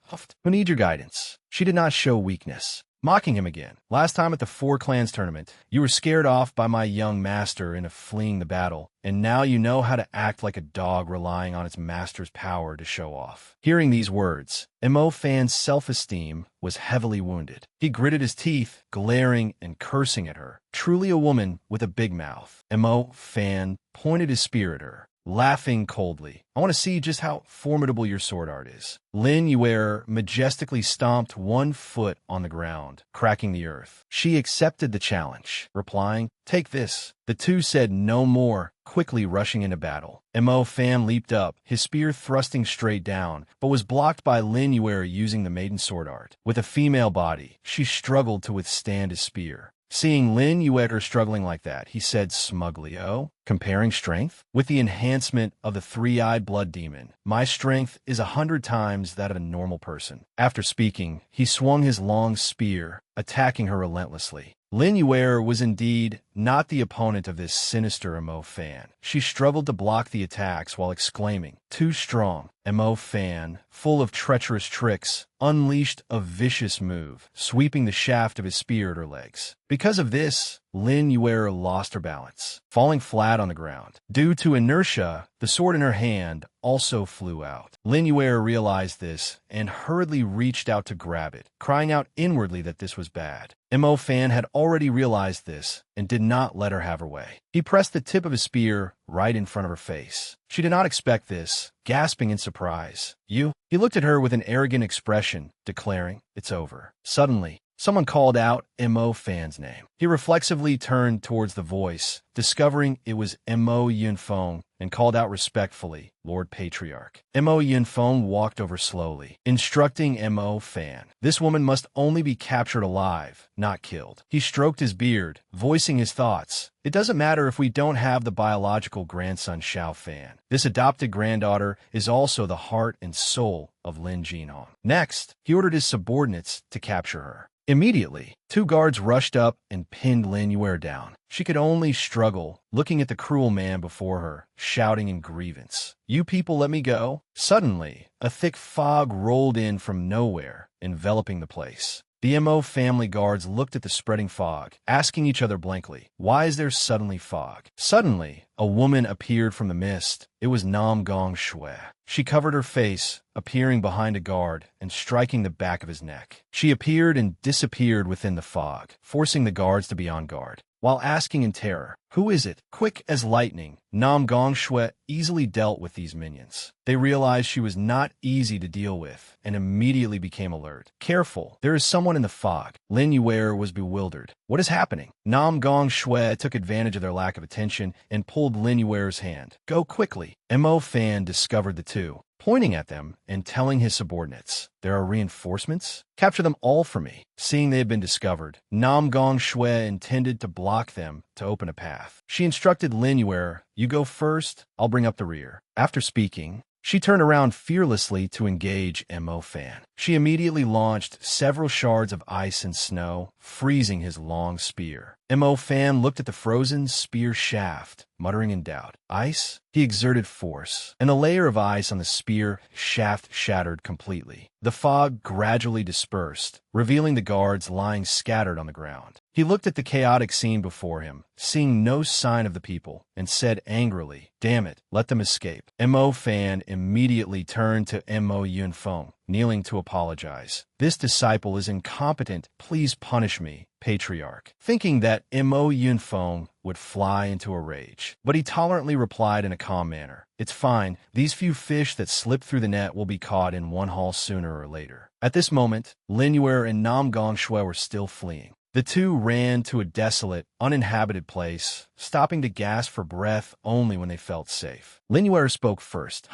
"Who needs your guidance?" She did not show weakness. Mocking him again. "Last time at the 4 clans tournament, you were scared off by my young master in fleeing the battle, and now you know how to act like a dog relying on its master's power to show off." Hearing these words, Mo Fan's self-esteem was heavily wounded. He gritted his teeth, glaring and cursing at her. Truly a woman with a big mouth. Mo Fan pointed his spear at her, laughing coldly. "I want to see just how formidable your sword art is." Lin Yuer majestically stomped 1 foot on the ground, cracking the earth. She accepted the challenge, replying, "Take this." The 2 said no more, quickly rushing into battle. Mo Fan leaped up, his spear thrusting straight down, but was blocked by Lin Yuer using the maiden sword art. With a female body, she struggled to withstand his spear. Seeing Lin Yuer struggling like that, he said smugly, "Oh, comparing strength? With the enhancement of the 3-eyed blood demon, my strength is 100 times that of a normal person." After speaking, he swung his long spear, attacking her relentlessly. Lin Yuer was indeed not the opponent of this sinister Mo Fan. She struggled to block the attacks while exclaiming, "Too strong." Mo Fan, full of treacherous tricks, unleashed a vicious move, sweeping the shaft of his spear at her legs. Because of this, Lin Yuer lost her balance, falling flat on the ground. Due to inertia, the sword in her hand also flew out. Lin Yuer realized this and hurriedly reached out to grab it, crying out inwardly that this was bad. Mo Fan had already realized this and did not let her have her way. He pressed the tip of his spear right in front of her face. She did not expect this, gasping in surprise. "You?" He looked at her with an arrogant expression, declaring, "It's over." Suddenly, someone called out Mo Fan's name. He reflexively turned towards the voice, discovering it was Mo Yunfeng, and called out respectfully, "Lord Patriarch." Mo Yunfeng walked over slowly, instructing Mo Fan. This woman must only be captured alive, not killed. He stroked his beard, voicing his thoughts. "It doesn't matter if we don't have the biological grandson Xiao Fan. This adopted granddaughter is also the heart and soul of Lin Jinhong." Next, he ordered his subordinates to capture her. Immediately, two guards rushed up and pinned Lin Yuer down. She could only struggle, looking at the cruel man before her, shouting in grievance, "You people let me go!" Suddenly, a thick fog rolled in from nowhere, enveloping the place. The MO family guards looked at the spreading fog, asking each other blankly, "Why is there suddenly fog?" Suddenly, a woman appeared from the mist. It was Nam Gong Shui. She covered her face, appearing behind a guard and striking the back of his neck. She appeared and disappeared within the fog, forcing the guards to be on guard. While asking in terror, "Who is it?" Quick as lightning, Nam Gong Shui easily dealt with these minions. They realized she was not easy to deal with and immediately became alert. "Careful, there is someone in the fog." Lin Yuer was bewildered. "What is happening?" Nam Gong Shui took advantage of their lack of attention and pulled Lin Yuer's hand. "Go quickly." Mo Fan discovered the two, pointing at them and telling his subordinates, "There are reinforcements? Capture them all for me." Seeing they had been discovered, Nam Gong Shui intended to block them to open a path. She instructed Lin Yuer, "You go first, I'll bring up the rear." After speaking, she turned around fearlessly to engage Mo Fan. She immediately launched several shards of ice and snow, freezing his long spear. Mo Fan looked at the frozen spear shaft, muttering in doubt. "Ice?" He exerted force, and the layer of ice on the spear shaft shattered completely. The fog gradually dispersed, revealing the guards lying scattered on the ground. He looked at the chaotic scene before him, seeing no sign of the people, and said angrily, "Damn it, let them escape." Mo Fan immediately turned to Mo Yunfeng, kneeling to apologize. "This disciple is incompetent. Please punish me, Patriarch." Thinking that Mo Yunfeng would fly into a rage, but he tolerantly replied in a calm manner, "It's fine. These few fish that slip through the net will be caught in one haul sooner or later." At this moment, Lin Yuer and Nam Gong Shui were still fleeing. The two ran to a desolate, uninhabited place, stopping to gasp for breath only when they felt safe. Lin Yuer spoke first.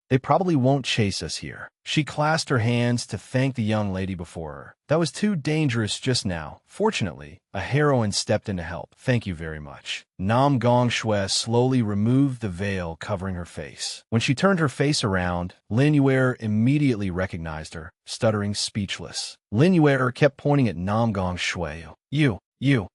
They probably won't chase us here." She clasped her hands to thank the young lady before her. "That was too dangerous just now. Fortunately, a heroine stepped in to help. Thank you very much." Nam Gong Shui slowly removed the veil covering her face. When she turned her face around, Lin Yuer immediately recognized her, stuttering speechless. Lin Yuer kept pointing at Nam Gong Shui. You.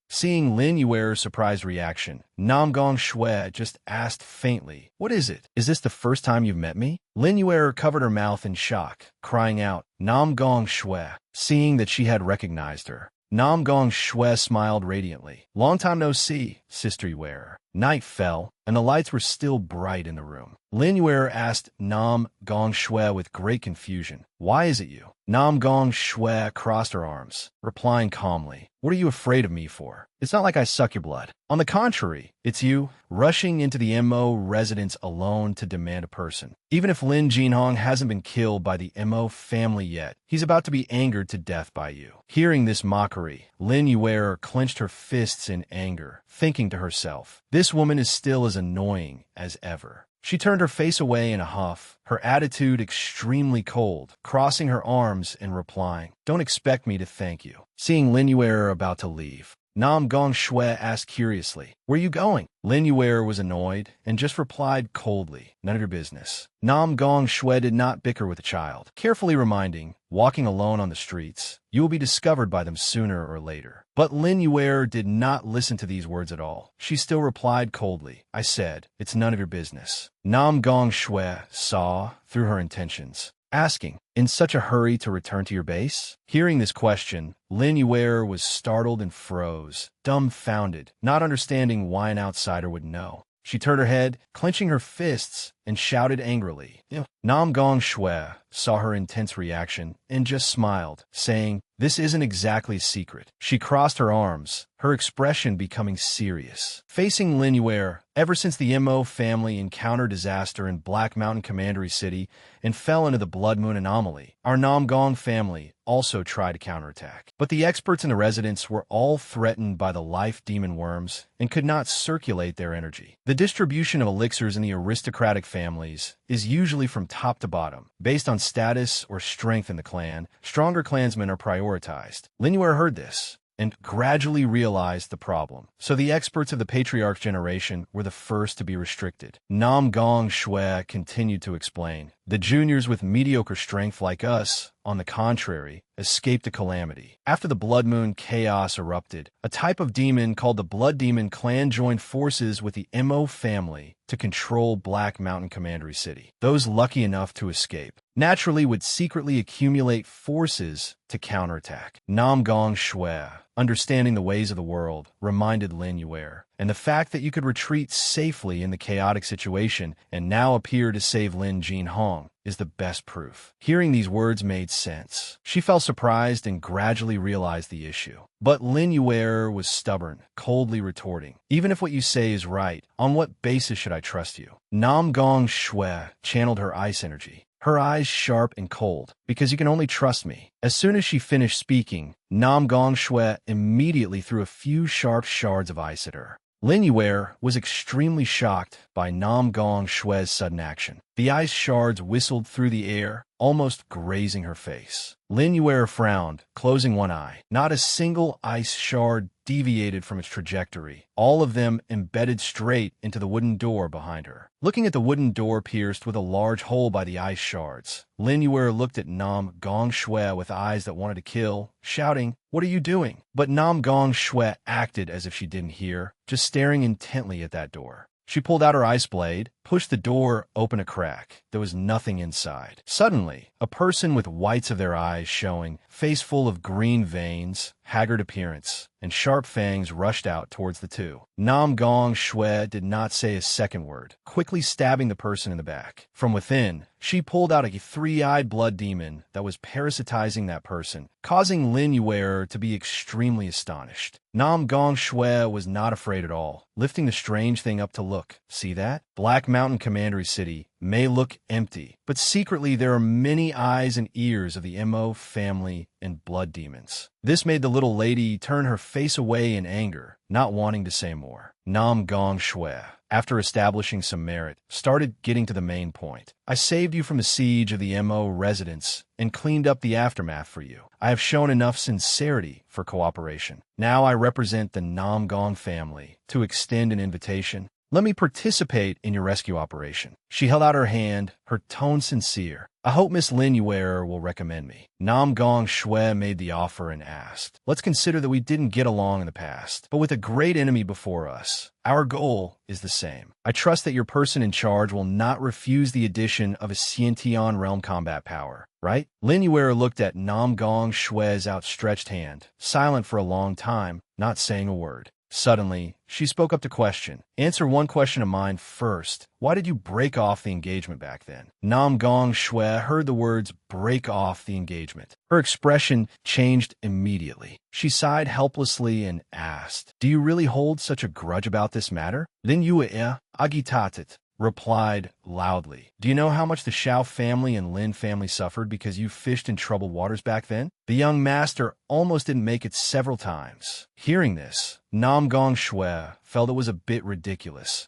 Seeing Lin Yuer's surprised reaction, Nam Gong Shui just asked faintly, "What is it? Is this the first time you've met me?" Lin Yuer covered her mouth in shock, crying out, "Nam Gong Shui." Seeing that she had recognized her, Nam Gong Shui smiled radiantly. "Long time no see, Sister Yuer." Night fell, and the lights were still bright in the room. Lin Yuer asked Nam Gong Shui with great confusion, "Why is it you?" Nam Gong Shui crossed her arms, replying calmly, "What are you afraid of me for? It's not like I suck your blood. On the contrary, it's you rushing into the Mo residence alone to demand a person. Even if Lin Jinhong hasn't been killed by the Mo family yet, he's about to be angered to death by you." Hearing this mockery, Lin Yuer clenched her fists in anger, thinking to herself, "This woman is still as annoying as ever." She turned her face away in a huff, her attitude extremely cold, crossing her arms and replying, "Don't expect me to thank you." Seeing Lin Yuer about to leave, Nam Gong Shui asked curiously, "Where are you going?" Lin Yuer was annoyed and just replied coldly, "None of your business." Nam Gong Shui did not bicker with the child, carefully reminding, "Walking alone on the streets, you will be discovered by them sooner or later." But Lin Yuer did not listen to these words at all. She still replied coldly, "I said, it's none of your business." Nam Gong Shui saw through her intentions, asking, "In such a hurry to return to your base?" Hearing this question, Lin Yuer was startled and froze, dumbfounded, not understanding why an outsider would know. She turned her head, clenching her fists, and shouted angrily. Nam Gong Shui saw her intense reaction and just smiled, saying, "This isn't exactly a secret." She crossed her arms, her expression becoming serious. Facing Lin Yuer, ever since the Mo family encountered disaster in Black Mountain Commandery City and fell into the Blood Moon anomaly, our Nam Gong family also tried to counterattack. But the experts in the residence were all threatened by the life demon worms and could not circulate their energy. The distribution of elixirs in the aristocratic families is usually from top to bottom, based on status or strength in the clan. Stronger clansmen are prioritized. Lin Yuer heard this and gradually realized the problem. So the experts of the patriarch generation were the first to be restricted. Nam Gong Shui continued to explain, The juniors with mediocre strength like us, on the contrary, escaped a calamity. After the Blood Moon chaos erupted, a type of demon called the Blood Demon clan joined forces with the Mo family to control Black Mountain Commandery City. Those lucky enough to escape naturally would secretly accumulate forces to counterattack. Nam Gong Shui, understanding the ways of the world, reminded Lin Yuer, and the fact that you could retreat safely in the chaotic situation and now appear to save Lin Jinhong is the best proof. Hearing these words made sense. She felt surprised and gradually realized the issue. But Lin Yuer was stubborn, coldly retorting, "Even if what you say is right, on what basis should I trust you?" Nam Gong Shui channeled her ice energy, her eyes sharp and cold, "Because you can only trust me." As soon as she finished speaking, Nam Gong Shui immediately threw a few sharp shards of ice at her. Lin Yuer was extremely shocked by Nam Gong Shui's sudden action. The ice shards whistled through the air, almost grazing her face. Lin Yuer frowned, closing one eye. Not a single ice shard deviated from its trajectory, all of them embedded straight into the wooden door behind her. Looking at the wooden door pierced with a large hole by the ice shards, Lin Yuer looked at Nam Gong Shui with eyes that wanted to kill, shouting, "What are you doing?" But Nam Gong Shui acted as if she didn't hear, just staring intently at that door. She pulled out her ice blade, pushed the door open a crack. There was nothing inside. Suddenly, a person with whites of their eyes showing, face full of green veins, haggard appearance, and sharp fangs rushed out towards the two. Nam Gong Shui did not say a second word, quickly stabbing the person in the back. From within, she pulled out a three-eyed blood demon that was parasitizing that person, causing Lin Yuer to be extremely astonished. Nam Gong Shui was not afraid at all, lifting the strange thing up to look. "See that? Black Mountain Commandery City may look empty, but secretly there are many eyes and ears of the Mo family and blood demons." This made the little lady turn her face away in anger, not wanting to say more. Nam Gong Shui, after establishing some merit, started getting to the main point. "I saved you from the siege of the Mo residence and cleaned up the aftermath for you. I have shown enough sincerity for cooperation. Now I represent the Nam Gong family to extend an invitation. Let me participate in your rescue operation." She held out her hand, her tone sincere. "I hope Miss Lin Yuer will recommend me." Nam Gong Shui made the offer and asked, "Let's consider that we didn't get along in the past, but with a great enemy before us, our goal is the same. I trust that your person in charge will not refuse the addition of a Xiantian realm combat power, right?" Lin Yuer looked at Nam Gong Shui's outstretched hand, silent for a long time, not saying a word. Suddenly, she spoke up to question. "Answer one question of mine first. Why did you break off the engagement back then?" Nam Gong Shui heard the words "break off the engagement." Her expression changed immediately. She sighed helplessly and asked, "Do you really hold such a grudge about this matter?" Lin Yuer, agitated, replied loudly, "Do you know how much the Shao family and Lin family suffered because you fished in troubled waters back then? The young master almost didn't make it several times." Hearing this, Nam Gong Shui felt it was a bit ridiculous.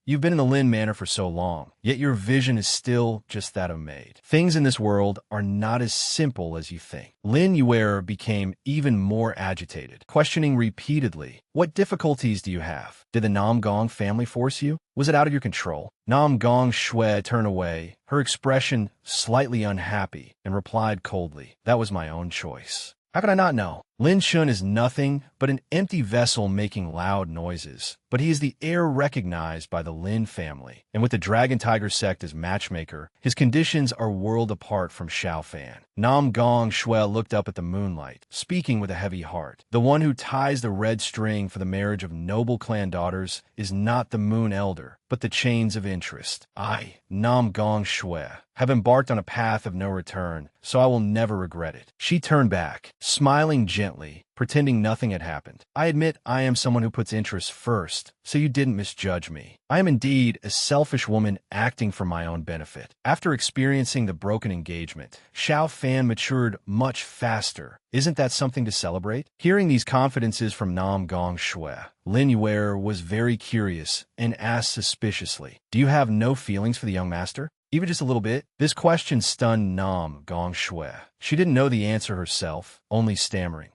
You've been in the Lin Manor for so long, yet your vision is still just that of maid. Things in this world are not as simple as you think." Lin Yuer became even more agitated, questioning repeatedly, "What difficulties do you have? Did the Nam Gong family force you? Was it out of your control?" Nam Gong Shui turned away, her expression slightly unhappy, and replied coldly, "That was my own choice. How could I not know? Lin Shun is nothing but an empty vessel making loud noises, but he is the heir recognized by the Lin family, and with the Dragon Tiger sect as matchmaker, his conditions are world apart from Shao Fan." Nam Gong Shui looked up at the moonlight, speaking with a heavy heart. "The one who ties the red string for the marriage of noble clan daughters is not the Moon Elder, but the chains of interest. I, Nam Gong Shui, have embarked on a path of no return, so I will never regret it." She turned back, smiling gently, pretending nothing had happened. "I admit I am someone who puts interests first, so you didn't misjudge me. I am indeed a selfish woman acting for my own benefit." After experiencing the broken engagement, Shao Fan matured much faster. Isn't that something to celebrate? Hearing these confidences from Nam Gong Shui, Lin Yuer was very curious and asked suspiciously, "Do you have no feelings for the young master? Even just a little bit?" This question stunned Nam Gong Shui. She didn't know the answer herself, only stammering,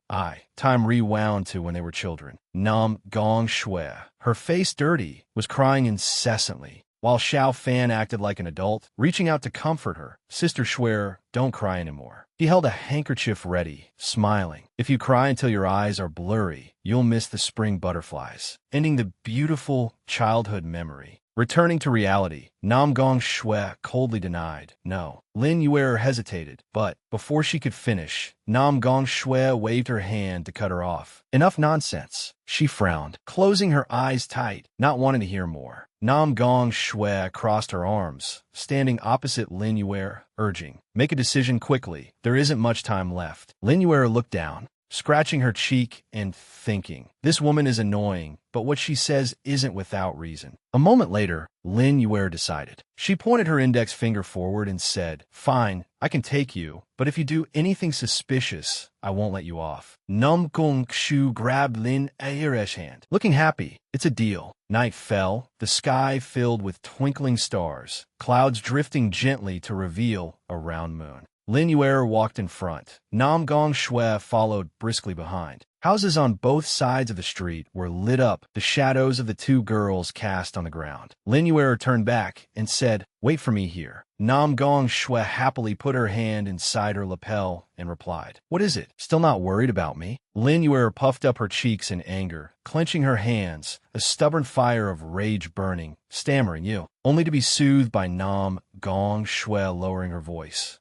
Time rewound to when they were children. Nam Gong Shui, her face dirty, was crying incessantly. while Xiao Fan acted like an adult, reaching out to comfort her. Sister Shuer, don't cry anymore. He held a handkerchief ready, smiling. If you cry until your eyes are blurry, you'll miss the spring butterflies, ending the beautiful childhood memory. Returning to reality, Nam Gong Shui coldly denied. No. Lin Yuer hesitated, but before she could finish, Nam Gong Shui waved her hand to cut her off. Enough nonsense. She frowned, closing her eyes tight, not wanting to hear more. Nam Gong Shui crossed her arms, standing opposite Lin Yuer, urging, make a decision quickly. There isn't much time left. Lin Yuer looked down, scratching her cheek and thinking, this woman is annoying, but what she says isn't without reason. A moment later, Lin Yuer decided. She pointed her index finger forward and said, fine, I can take you, but if you do anything suspicious, I won't let you off. Nam Gong Shu grabbed Lin Yuer's hand. Looking happy, it's a deal. Night fell, the sky filled with twinkling stars, clouds drifting gently to reveal a round moon. Lin Yuer walked in front. Nam Gong Shui followed briskly behind. Houses on both sides of the street were lit up, the shadows of the two girls cast on the ground. Lin Yuer turned back and said, wait for me here. Nam Gong Shui happily put her hand inside her lapel and replied, what is it? Still not worried about me? Lin Yuer puffed up her cheeks in anger, clenching her hands, a stubborn fire of rage burning, stammering, you, only to be soothed by Nam Gong Shui lowering her voice.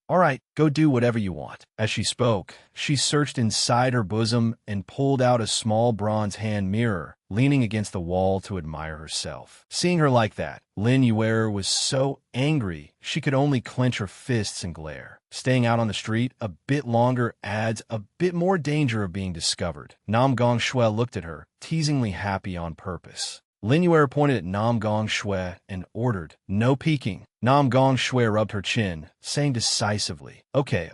All right, go do whatever you want. As she spoke, she searched inside her bosom and pulled out a small bronze hand mirror, leaning against the wall to admire herself. Seeing her like that, Lin Yuer was so angry she could only clench her fists and glare. Staying out on the street a bit longer adds a bit more danger of being discovered. Nam Gong Shui looked at her, teasingly happy on purpose. Lin Yuer pointed at Nam Gong Shui and ordered, no peeking. Nam Gong Shui rubbed her chin, saying decisively, okay.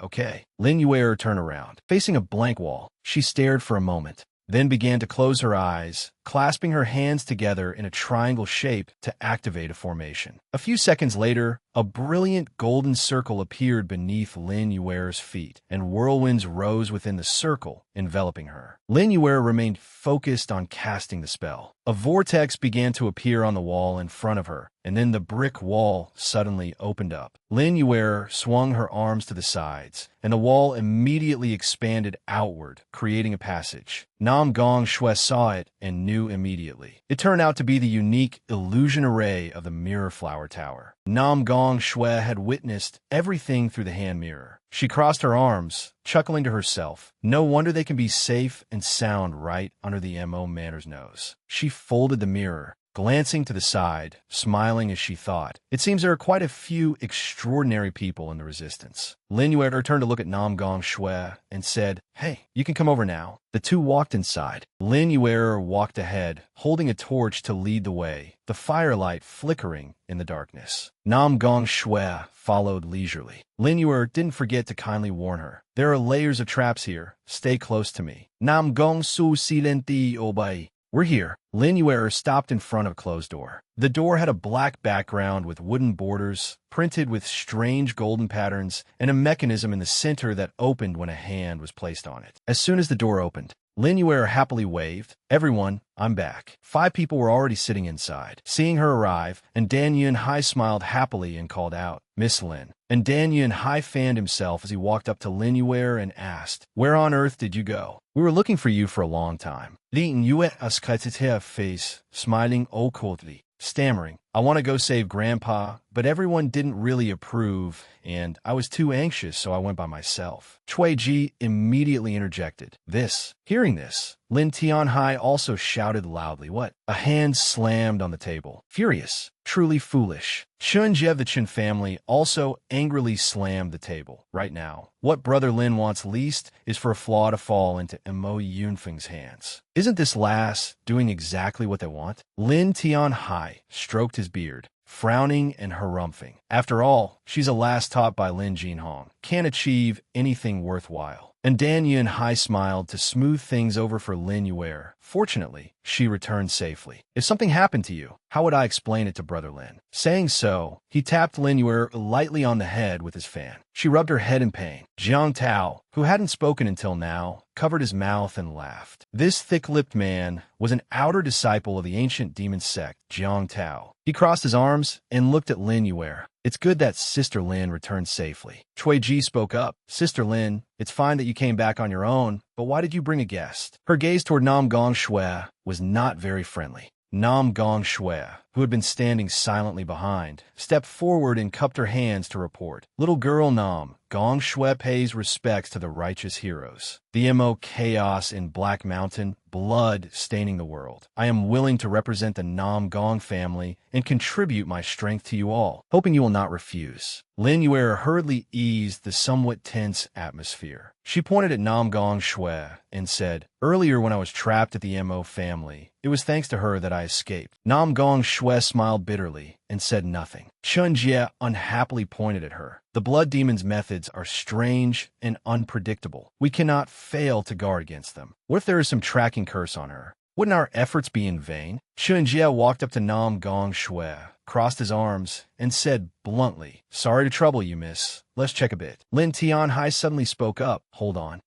Lin Yuer turned around. Facing a blank wall, she stared for a moment, then began to close her eyes, clasping her hands together in a triangle shape to activate a formation. A few seconds later, a brilliant golden circle appeared beneath Lin Yuer's feet, and whirlwinds rose within the circle, enveloping her. Lin Yuer remained focused on casting the spell. A vortex began to appear on the wall in front of her, and then the brick wall suddenly opened up. Lin Yuer swung her arms to the sides, and the wall immediately expanded outward, creating a passage. Nam Gong Shui saw it and knew immediately. It turned out to be the unique illusion array of the Mirror Flower Tower. Nam Gong Shui had witnessed everything through the hand mirror. She crossed her arms, chuckling to herself. No wonder they can be safe and sound right under the MO Manor's nose. She folded the mirror, glancing to the side, smiling as she thought, it seems there are quite a few extraordinary people in the resistance. Lin Yuer turned to look at Nam Gong Shui and said, hey, you can come over now. The two walked inside. Lin Yuer walked ahead, holding a torch to lead the way, the firelight flickering in the darkness. Nam Gong Shui followed leisurely. Lin Yuer didn't forget to kindly warn her. There are layers of traps here. Stay close to me. Nam Gong Su Silenti Obei. We're here. Lin Yuer stopped in front of a closed door. The door had a black background with wooden borders, printed with strange golden patterns, and a mechanism in the center that opened when a hand was placed on it. As soon as the door opened, Lin Yuer happily waved, everyone, I'm back. 5 people were already sitting inside. Seeing her arrive, and Dan Yun Hai smiled happily and called out, Miss Lin. And Dan Yun Hai fanned himself as he walked up to Lin Yuer and asked, where on earth did you go? We were looking for you for a long time. Lin Yuer's face, smiling awkwardly, stammering, I want to go save Grandpa, but everyone didn't really approve, and I was too anxious, so I went by myself. Cui Ji immediately interjected. Hearing this, Lin Tianhai also shouted loudly, what? A hand slammed on the table. Furious. Truly foolish. Chunji of the Chen family also angrily slammed the table. Right now, what Brother Lin wants least is for a flaw to fall into Mo Yunfeng's hands. Isn't this lass doing exactly what they want? Lin Tianhai stroked his beard, frowning and harumphing. After all, she's a lass taught by Lin Jinhong. Can't achieve anything worthwhile. And Dan Yun Hai smiled to smooth things over for Lin Yuer. Fortunately, she returned safely. If something happened to you, how would I explain it to Brother Lin? Saying so, he tapped Lin Yue lightly on the head with his fan. She rubbed her head in pain. Jiang Tao, who hadn't spoken until now, covered his mouth and laughed. This thick-lipped man was an outer disciple of the ancient demon sect, Jiang Tao. He crossed his arms and looked at Lin Yue. It's good that Sister Lin returned safely. Cui Ji spoke up. Sister Lin, it's fine that you came back on your own, but why did you bring a guest? Her gaze toward Nam Gong Shui was not very friendly. Nam Gong Shui, who had been standing silently behind, stepped forward and cupped her hands to report. Little girl Nam Gong Shui pays respects to the righteous heroes. The MO chaos in Black Mountain, blood staining the world. I am willing to represent the Nam Gong family and contribute my strength to you all, hoping you will not refuse. Lin Yue hurriedly eased the somewhat tense atmosphere. She pointed at Nam Gong Shui and said, earlier when I was trapped at the MO family, it was thanks to her that I escaped. Nam Gong Shui smiled bitterly and said nothing. Chun Jie unhappily pointed at her. The blood demon's methods are strange and unpredictable. We cannot fail to guard against them. What if there is some tracking curse on her? Wouldn't our efforts be in vain? Chun Jie walked up to Nam Gong Shui, crossed his arms, and said bluntly, sorry to trouble you, miss. Let's check a bit. Lin Tianhai suddenly spoke up. Hold on.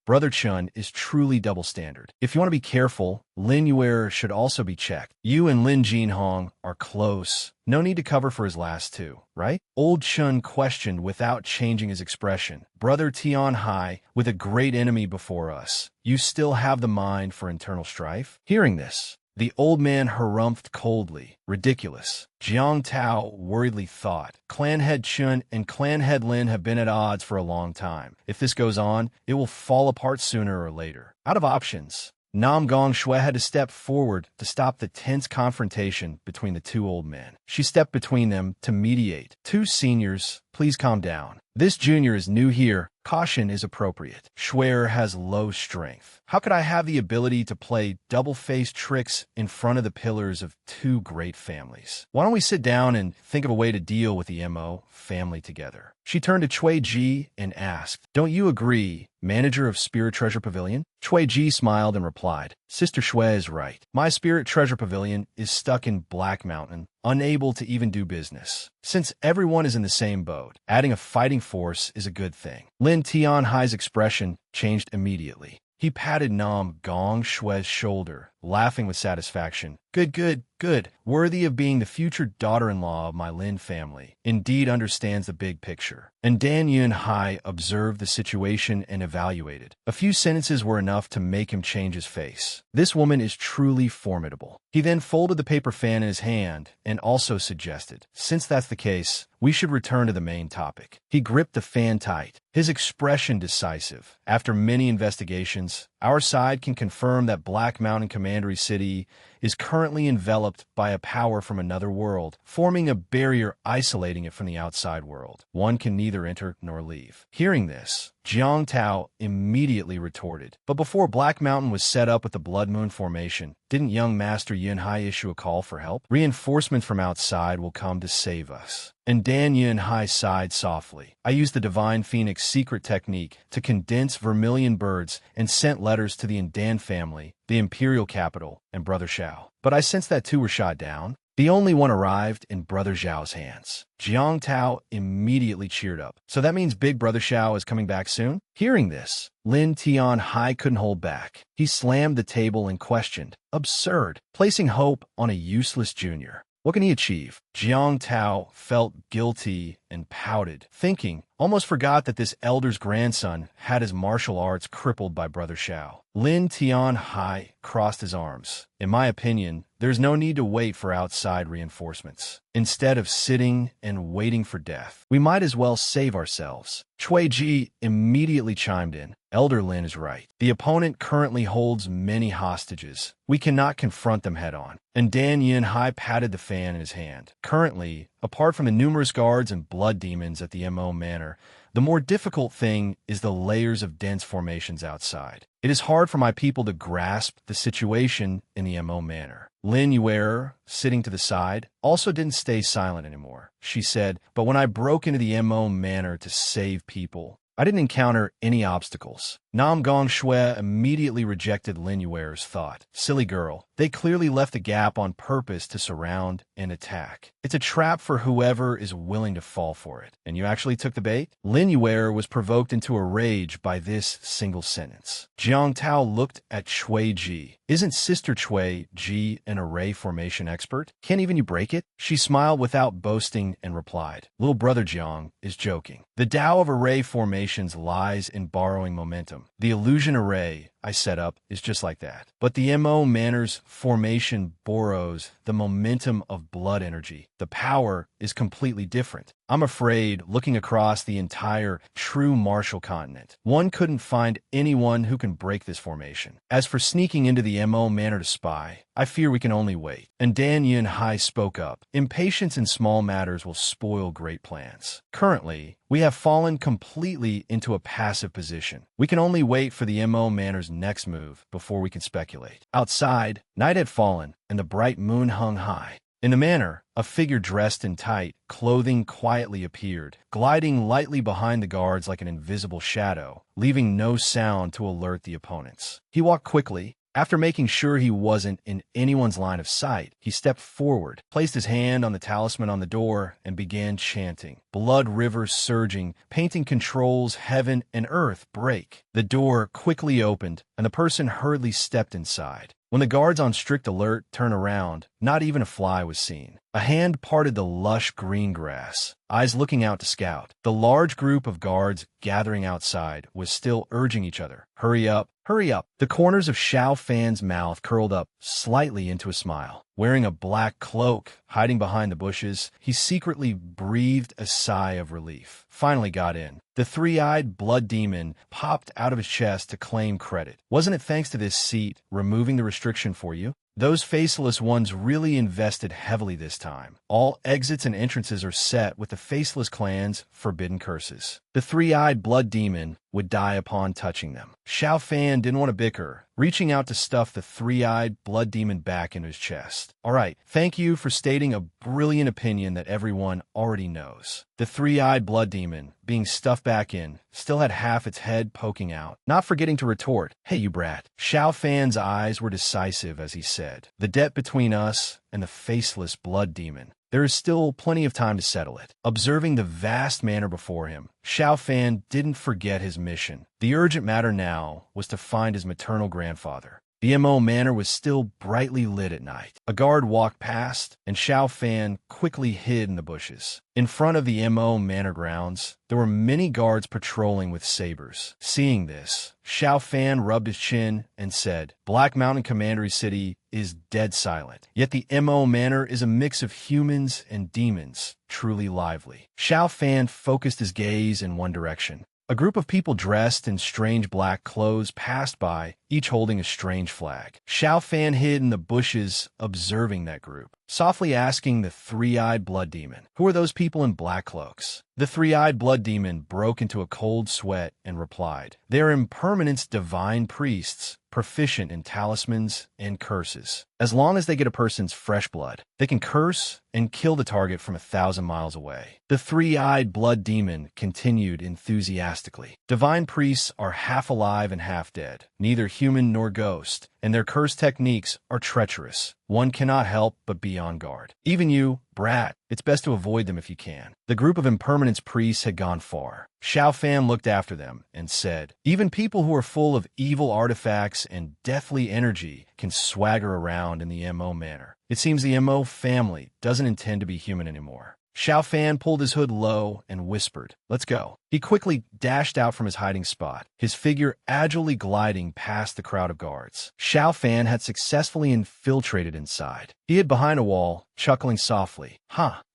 Brother Chun is truly double standard. If you want to be careful, Lin Yue should also be checked. You and Lin Jinhong are close. No need to cover for his last two, right? Old Chun questioned without changing his expression. Brother Tianhai, with a great enemy before us, you still have the mind for internal strife? Hearing this, the old man harumphed coldly. Ridiculous. Jiang Tao worriedly thought. Clan Head Chun and Clan Head Lin have been at odds for a long time. If this goes on, it will fall apart sooner or later. Out of options, Nam Gong Shui had to step forward to stop the tense confrontation between the two old men. She stepped between them to mediate. Two seniors, please calm down. This junior is new here. Caution is appropriate. Schwer has low strength. How could I have the ability to play double-faced tricks in front of the pillars of two great families? Why don't we sit down and think of a way to deal with the MO family together? She turned to Cui Ji and asked, don't you agree, manager of Spirit Treasure Pavilion? Cui Ji smiled and replied, Sister Shui is right. My Spirit Treasure Pavilion is stuck in Black Mountain, unable to even do business. Since everyone is in the same boat, adding a fighting force is a good thing. Lin Tianhai's expression changed immediately. He patted Nam Gong Shui's shoulder, laughing with satisfaction. Good, good, good. Worthy of being the future daughter-in-law of my Lin family. Indeed understands the big picture. And Dan Yun Hai observed the situation and evaluated. A few sentences were enough to make him change his face. This woman is truly formidable. He then folded the paper fan in his hand and also suggested, since that's the case, we should return to the main topic. He gripped the fan tight, his expression decisive. After many investigations, our side can confirm that Black Mountain Commandery City is currently enveloped by a power from another world, forming a barrier isolating it from the outside world. One can neither enter nor leave. Hearing this, Jiang Tao immediately retorted. But before Black Mountain was set up with the Blood Moon Formation, didn't young Master Yun Hai issue a call for help? Reinforcements from outside will come to save us. And Dan Yun Hai sighed softly. I used the Divine Phoenix secret technique to condense vermilion birds and sent letters to the Indan family, the imperial capital, and Brother Xiao. But I sensed that two were shot down. The only one arrived in Brother Xiao's hands. Jiang Tao immediately cheered up. So that means Big Brother Xiao is coming back soon? Hearing this, Lin Tianhai couldn't hold back. He slammed the table and questioned. Absurd. Placing hope on a useless junior. What can he achieve? Jiang Tao felt guilty and pouted, thinking, almost forgot that this elder's grandson had his martial arts crippled by Brother Xiao. Lin Tianhai crossed his arms. In my opinion, there's no need to wait for outside reinforcements. Instead of sitting and waiting for death, we might as well save ourselves. Cui Ji immediately chimed in. Elder Lin is right. The opponent currently holds many hostages. We cannot confront them head-on. And Dan Yin Hai patted the fan in his hand. Currently, apart from the numerous guards and blood demons at the MO Manor, the more difficult thing is the layers of dense formations outside. It is hard for my people to grasp the situation in the MO Manor. Lin Yue, sitting to the side, also didn't stay silent anymore. She said, but when I broke into the MO Manor to save people, I didn't encounter any obstacles. Nam Gong Shui immediately rejected Lin Yuer's thought. Silly girl. They clearly left a gap on purpose to surround and attack. It's a trap for whoever is willing to fall for it. And you actually took the bait? Lin Yuer was provoked into a rage by this single sentence. Jiang Tao looked at Chui Ji. Isn't Sister Chui Ji an array formation expert? Can't even you break it? She smiled without boasting and replied, little brother Jiang is joking. The Tao of array formations lies in borrowing momentum. The illusion array I set up is just like that. But the MO Manners formation borrows the momentum of blood energy. The power is completely different. I'm afraid, looking across the entire true martial continent, one couldn't find anyone who can break this formation. As for sneaking into the MO Manor to spy, I fear we can only wait. And Dan Yin Hai spoke up. Impatience in small matters will spoil great plans. Currently, we have fallen completely into a passive position. We can only wait for the MO Manor's next move before we can speculate. Outside, night had fallen, and the bright moon hung high. In the manor, a figure dressed in tight clothing quietly appeared, gliding lightly behind the guards like an invisible shadow, leaving no sound to alert the opponents. He walked quickly. After making sure he wasn't in anyone's line of sight, he stepped forward, placed his hand on the talisman on the door, and began chanting. Blood rivers surging, painting controls heaven and earth break. The door quickly opened, and the person hurriedly stepped inside. When the guards on strict alert turned around, not even a fly was seen. A hand parted the lush green grass, eyes looking out to scout. The large group of guards gathering outside was still urging each other. Hurry up, hurry up. The corners of Xiao Fan's mouth curled up slightly into a smile. Wearing a black cloak, hiding behind the bushes, he secretly breathed a sigh of relief. Finally got in. The three-eyed blood demon popped out of his chest to claim credit. Wasn't it thanks to this seat, removing the restriction for you? Those faceless ones really invested heavily this time. All exits and entrances are set with the faceless clan's forbidden curses. The three-eyed blood demon would die upon touching them. Xiao Fan didn't want to bicker, reaching out to stuff the three-eyed blood demon back into his chest. All right, thank you for stating a brilliant opinion that everyone already knows. The three-eyed blood demon, being stuffed back in, still had half its head poking out, not forgetting to retort, "Hey, you brat." Xiao Fan's eyes were decisive as he said, "The debt between us and the faceless blood demon. There is still plenty of time to settle it." Observing the vast manor before him, Xiao Fan didn't forget his mission. The urgent matter now was to find his maternal grandfather. The MO Manor was still brightly lit at night. A guard walked past, and Xiao Fan quickly hid in the bushes. In front of the MO Manor grounds, there were many guards patrolling with sabers. Seeing this, Xiao Fan rubbed his chin and said, "Black Mountain Commandery City is dead silent. Yet the MO Manor is a mix of humans and demons, truly lively." Xiao Fan focused his gaze in one direction. A group of people dressed in strange black clothes passed by, each holding a strange flag. Xiao Fan hid in the bushes, observing that group, softly asking the three-eyed blood demon, "Who are those people in black cloaks?" The three-eyed blood demon broke into a cold sweat and replied, "They are Impermanent's divine priests, proficient in talismans and curses. As long as they get a person's fresh blood, they can curse and kill the target from 1,000 miles away." The three-eyed blood demon continued enthusiastically, "Divine priests are half alive and half dead, neither human nor ghost, and their curse techniques are treacherous. One cannot help but be on guard. Even you, brat, it's best to avoid them if you can." The group of Impermanence priests had gone far. Xiao Fan looked after them and said, "Even people who are full of evil artifacts and deathly energy can swagger around in the MO Manor. It seems the MO family doesn't intend to be human anymore." Xiao Fan pulled his hood low and whispered, "Let's go." He quickly dashed out from his hiding spot, his figure agilely gliding past the crowd of guards. Xiao Fan had successfully infiltrated inside. He hid behind a wall, chuckling softly.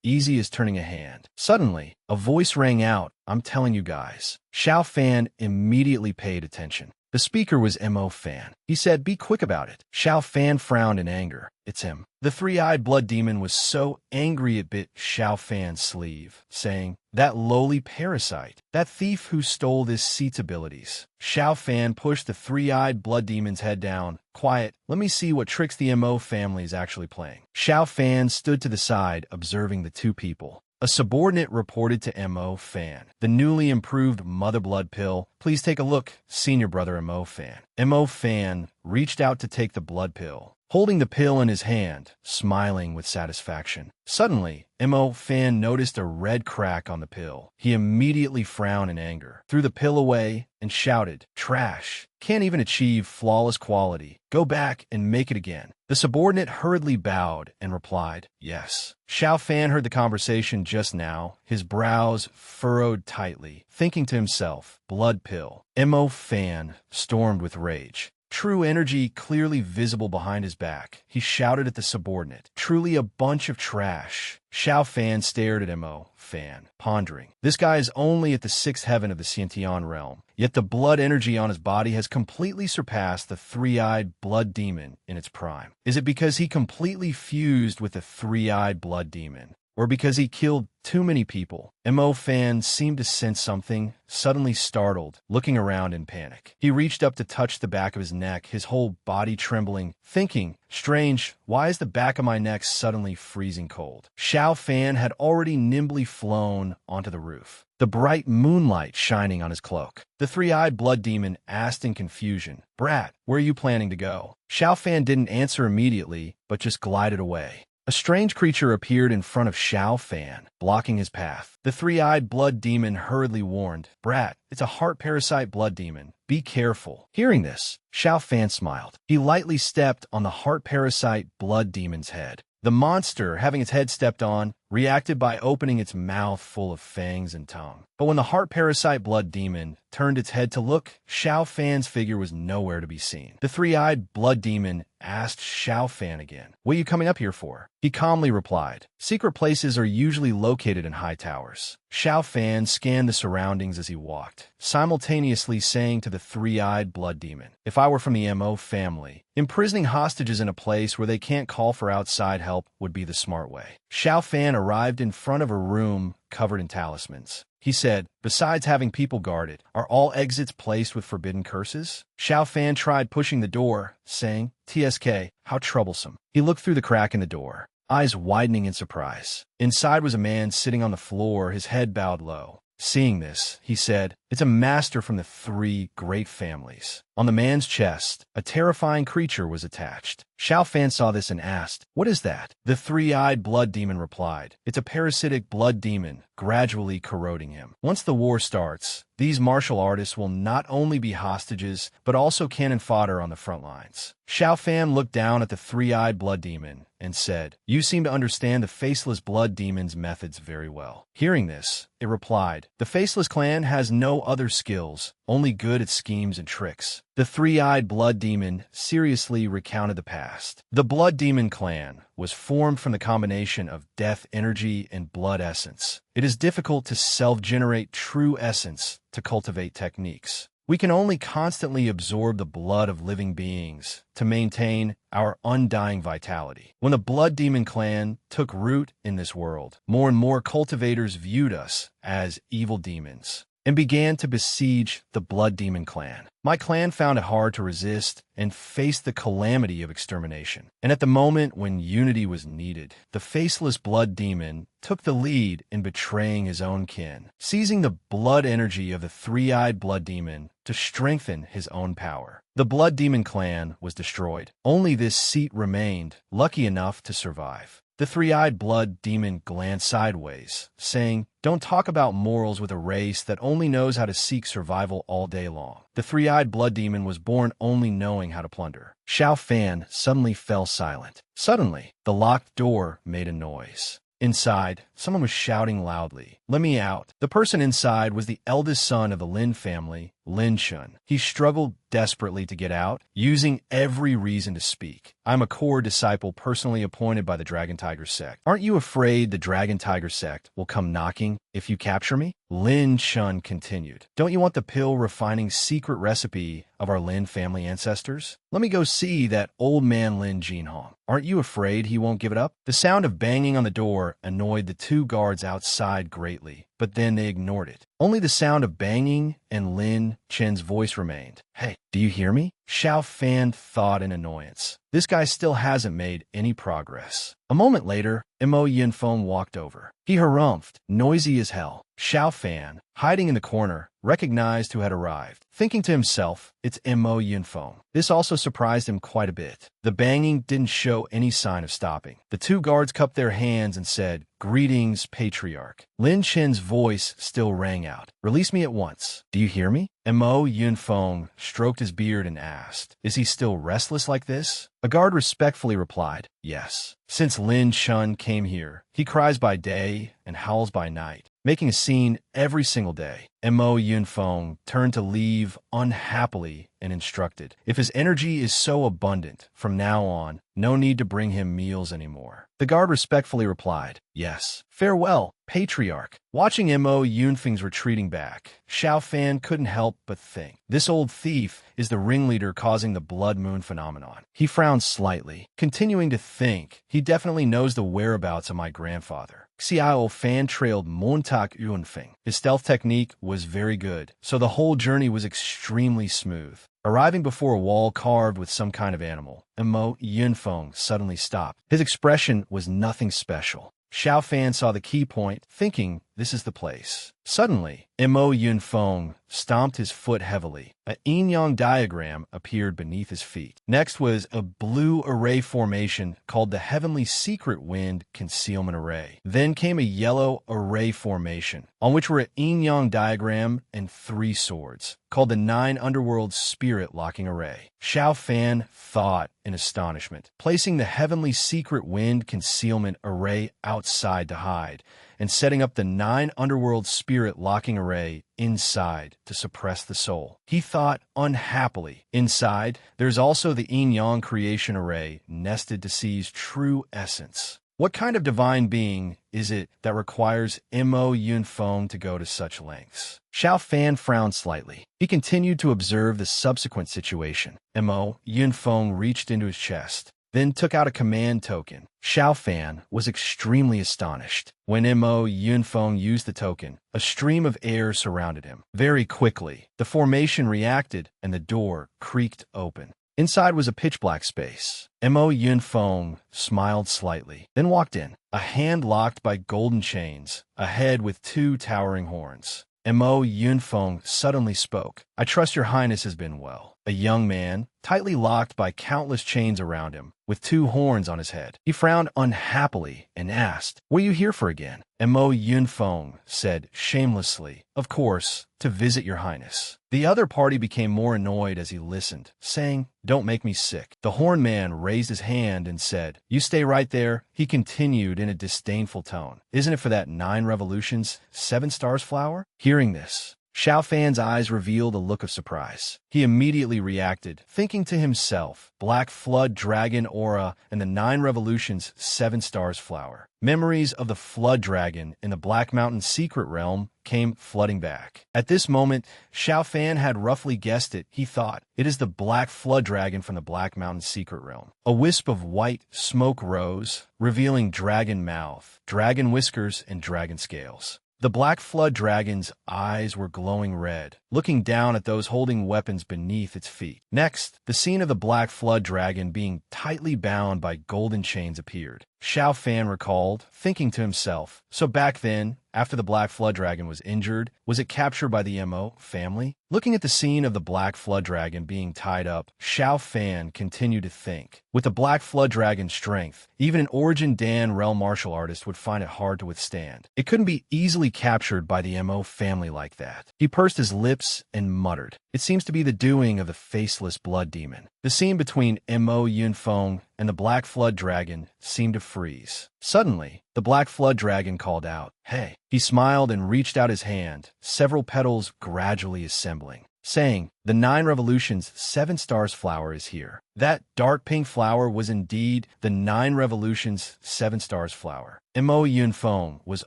Easy as turning a hand. Suddenly, a voice rang out, "I'm telling you guys." Xiao Fan immediately paid attention. The speaker was MO Fan. He said, "Be quick about it." Xiao Fan frowned in anger. "It's him." The three-eyed blood demon was so angry it bit Xiao Fan's sleeve, saying, "That lowly parasite, that thief who stole this seat's abilities." Xiao Fan pushed the three-eyed blood demon's head down. "Quiet, let me see what tricks the MO family is actually playing." Xiao Fan stood to the side, observing the two people. A subordinate reported to Mo Fan. The newly improved Mother Blood pill. Please take a look, senior brother Mo Fan. Mo Fan reached out to take the blood pill, holding the pill in his hand, smiling with satisfaction. Suddenly, Mo Fan noticed a red crack on the pill. He immediately frowned in anger, threw the pill away, and shouted, "Trash! Can't even achieve flawless quality. Go back and make it again." The subordinate hurriedly bowed and replied, "Yes." Xiao Fan heard the conversation just now, his brows furrowed tightly, thinking to himself, "Blood pill." Mo Fan stormed with rage. True energy clearly visible behind his back. He shouted at the subordinate, "Truly a bunch of trash." Xiao Fan stared at Mo Fan, pondering. This guy is only at the sixth heaven of the Xiantian realm, yet the blood energy on his body has completely surpassed the three-eyed blood demon in its prime. Is it because he completely fused with the three-eyed blood demon? Or because he killed too many people? Mo Fan seemed to sense something, suddenly startled, looking around in panic. He reached up to touch the back of his neck, his whole body trembling, thinking, "Strange, why is the back of my neck suddenly freezing cold?" Xiao Fan had already nimbly flown onto the roof, the bright moonlight shining on his cloak. The three-eyed blood demon asked in confusion, "Brat, where are you planning to go?" Xiao Fan didn't answer immediately, but just glided away. A strange creature appeared in front of Xiao Fan, blocking his path. The three-eyed blood demon hurriedly warned, "Brat, it's a heart parasite blood demon. Be careful." Hearing this, Xiao Fan smiled. He lightly stepped on the heart parasite blood demon's head. The monster, having its head stepped on, reacted by opening its mouth full of fangs and tongue. But when the heart parasite blood demon turned its head to look, Xiao Fan's figure was nowhere to be seen. The three-eyed blood demon asked Xiao Fan again, "What are you coming up here for?" He calmly replied, "Secret places are usually located in high towers." Xiao Fan scanned the surroundings as he walked, simultaneously saying to the three-eyed blood demon, "If I were from the Mo family, imprisoning hostages in a place where they can't call for outside help would be the smart way." Xiao Fan arrived in front of a room covered in talismans. He said, "Besides having people guarded, are all exits placed with forbidden curses?" Xiao Fan tried pushing the door, saying, "TSK, how troublesome." He looked through the crack in the door, eyes widening in surprise. Inside was a man sitting on the floor, his head bowed low. Seeing this, he said, "It's a master from the three great families." On the man's chest, a terrifying creature was attached. Xiao Fan saw this and asked, "What is that?" The three-eyed blood demon replied, "It's a parasitic blood demon, gradually corroding him. Once the war starts, these martial artists will not only be hostages, but also cannon fodder on the front lines." Xiao Fan looked down at the three-eyed blood demon and said, "You seem to understand the faceless blood demon's methods very well." Hearing this, it replied, "The faceless clan has no other skills, only good at schemes and tricks." The three-eyed blood demon seriously recounted the past. The blood demon clan was formed from the combination of death energy and blood essence. It is difficult to self-generate true essence to cultivate techniques. We can only constantly absorb the blood of living beings to maintain our undying vitality. When the blood demon clan took root in this world, more and more cultivators viewed us as evil demons and began to besiege the blood demon clan. My clan found it hard to resist and faced the calamity of extermination. And at the moment when unity was needed, the faceless blood demon took the lead in betraying his own kin, seizing the blood energy of the three-eyed blood demon to strengthen his own power. The blood demon clan was destroyed. Only this seat remained, lucky enough to survive. The three-eyed blood demon glanced sideways, saying, "Don't talk about morals with a race that only knows how to seek survival all day long." The three-eyed blood demon was born only knowing how to plunder. Xiao Fan suddenly fell silent. Suddenly, the locked door made a noise. Inside, someone was shouting loudly, "Let me out." The person inside was the eldest son of the Lin family, Lin Shun. He struggled desperately to get out, using every reason to speak. "I'm a core disciple personally appointed by the Dragon Tiger sect. Aren't you afraid the Dragon Tiger sect will come knocking if you capture me?" Lin Shun continued. "Don't you want the pill refining secret recipe of our Lin family ancestors? Let me go see that old man Lin Jinhong. Aren't you afraid he won't give it up?" The sound of banging on the door annoyed the two guards outside greatly, but then they ignored it. Only the sound of banging and Lin Chen's voice remained. "Hey, do you hear me?" Xiao Fan thought in annoyance. This guy still hasn't made any progress. A moment later, Mo Yunfeng walked over. He harumphed, noisy as hell. Xiao Fan, hiding in the corner, recognized who had arrived. Thinking to himself, it's Mo Yunfeng. This also surprised him quite a bit. The banging didn't show any sign of stopping. The two guards cupped their hands and said, "Greetings, Patriarch." Lin Chen's voice still rang out. "Release me at once. Do you hear me?" Mo Yunfeng stroked his beard and asked, "Is he still restless like this?" A guard respectfully replied, "Yes. Since Lin Chun came here, he cries by day and howls by night, making a scene every single day." Mo Yunfeng turned to leave unhappily and instructed, "If his energy is so abundant, from now on, no need to bring him meals anymore." The guard respectfully replied, "Yes. Farewell, Patriarch." Watching Mo Yunfeng's retreating back, Xiao Fan couldn't help but think, this old thief is the ringleader causing the blood moon phenomenon. He frowned slightly, continuing to think, he definitely knows the whereabouts of my grandfather. Xiao Fan trailed Montak Yunfeng. His stealth technique was very good, so the whole journey was extremely smooth. Arriving before a wall carved with some kind of animal, Mo Yunfeng suddenly stopped. His expression was nothing special. Xiao Fan saw the key point, thinking, this is the place. Suddenly, Mo Yunfeng stomped his foot heavily. A yin-yang diagram appeared beneath his feet. Next was a blue array formation called the Heavenly Secret Wind Concealment Array. Then came a yellow array formation, on which were a yin-yang diagram and 3 swords, called the 9 Underworld Spirit Locking Array. Xiao Fan thought in astonishment, placing the Heavenly Secret Wind Concealment Array outside to hide, and setting up the 9 Underworld Spirit Locking Array inside to suppress the soul. He thought unhappily. Inside, there's also the Yin-Yang Creation Array nested to seize true essence. What kind of divine being is it that requires Mo Yunfeng to go to such lengths? Xiao Fan frowned slightly. He continued to observe the subsequent situation. Mo Yunfeng reached into his chest, then took out a command token. Xiao Fan was extremely astonished. When Mo Yunfeng used the token, a stream of air surrounded him. Very quickly, the formation reacted and the door creaked open. Inside was a pitch-black space. Mo Yunfeng smiled slightly, then walked in. A hand locked by golden chains, a head with 2 towering horns. Mo Yunfeng suddenly spoke. "I trust your highness has been well." A young man, tightly locked by countless chains around him, with 2 horns on his head. He frowned unhappily and asked, "What are you here for again?" Mo Yunfeng said shamelessly, "Of course, to visit your highness." The other party became more annoyed as he listened, saying, "Don't make me sick." The horn man raised his hand and said, "You stay right there." He continued in a disdainful tone, "Isn't it for that 9 revolutions, 7 stars flower?" Hearing this, Xiao Fan's eyes revealed a look of surprise. He immediately reacted, thinking to himself, Black Flood Dragon Aura and the 9 Revolutions 7 Stars Flower. Memories of the Flood Dragon in the Black Mountain Secret Realm came flooding back. At this moment, Xiao Fan had roughly guessed it. He thought, it is the Black Flood Dragon from the Black Mountain Secret Realm. A wisp of white smoke rose, revealing dragon mouth, dragon whiskers, and dragon scales. The Black Flood Dragon's eyes were glowing red, looking down at those holding weapons beneath its feet. Next, the scene of the Black Flood Dragon being tightly bound by golden chains appeared. Xiao Fan recalled, thinking to himself, so back then, after the Black Flood Dragon was injured, was it captured by the Mo family? Looking at the scene of the Black Flood Dragon being tied up, Xiao Fan continued to think. With the Black Flood Dragon's strength, even an Origin Dan realm martial artist would find it hard to withstand. It couldn't be easily captured by the Mo family like that. He pursed his lips and muttered, it seems to be the doing of the faceless blood demon. The scene between Mo Yunfeng and the Black Flood Dragon seemed to freeze. Suddenly, the Black Flood Dragon called out, hey. He smiled and reached out his hand, several petals gradually assembling, saying, the 9 Revolutions 7 Stars flower is here. That dark pink flower was indeed the 9 Revolutions 7 Stars flower. Mo Yunfeng was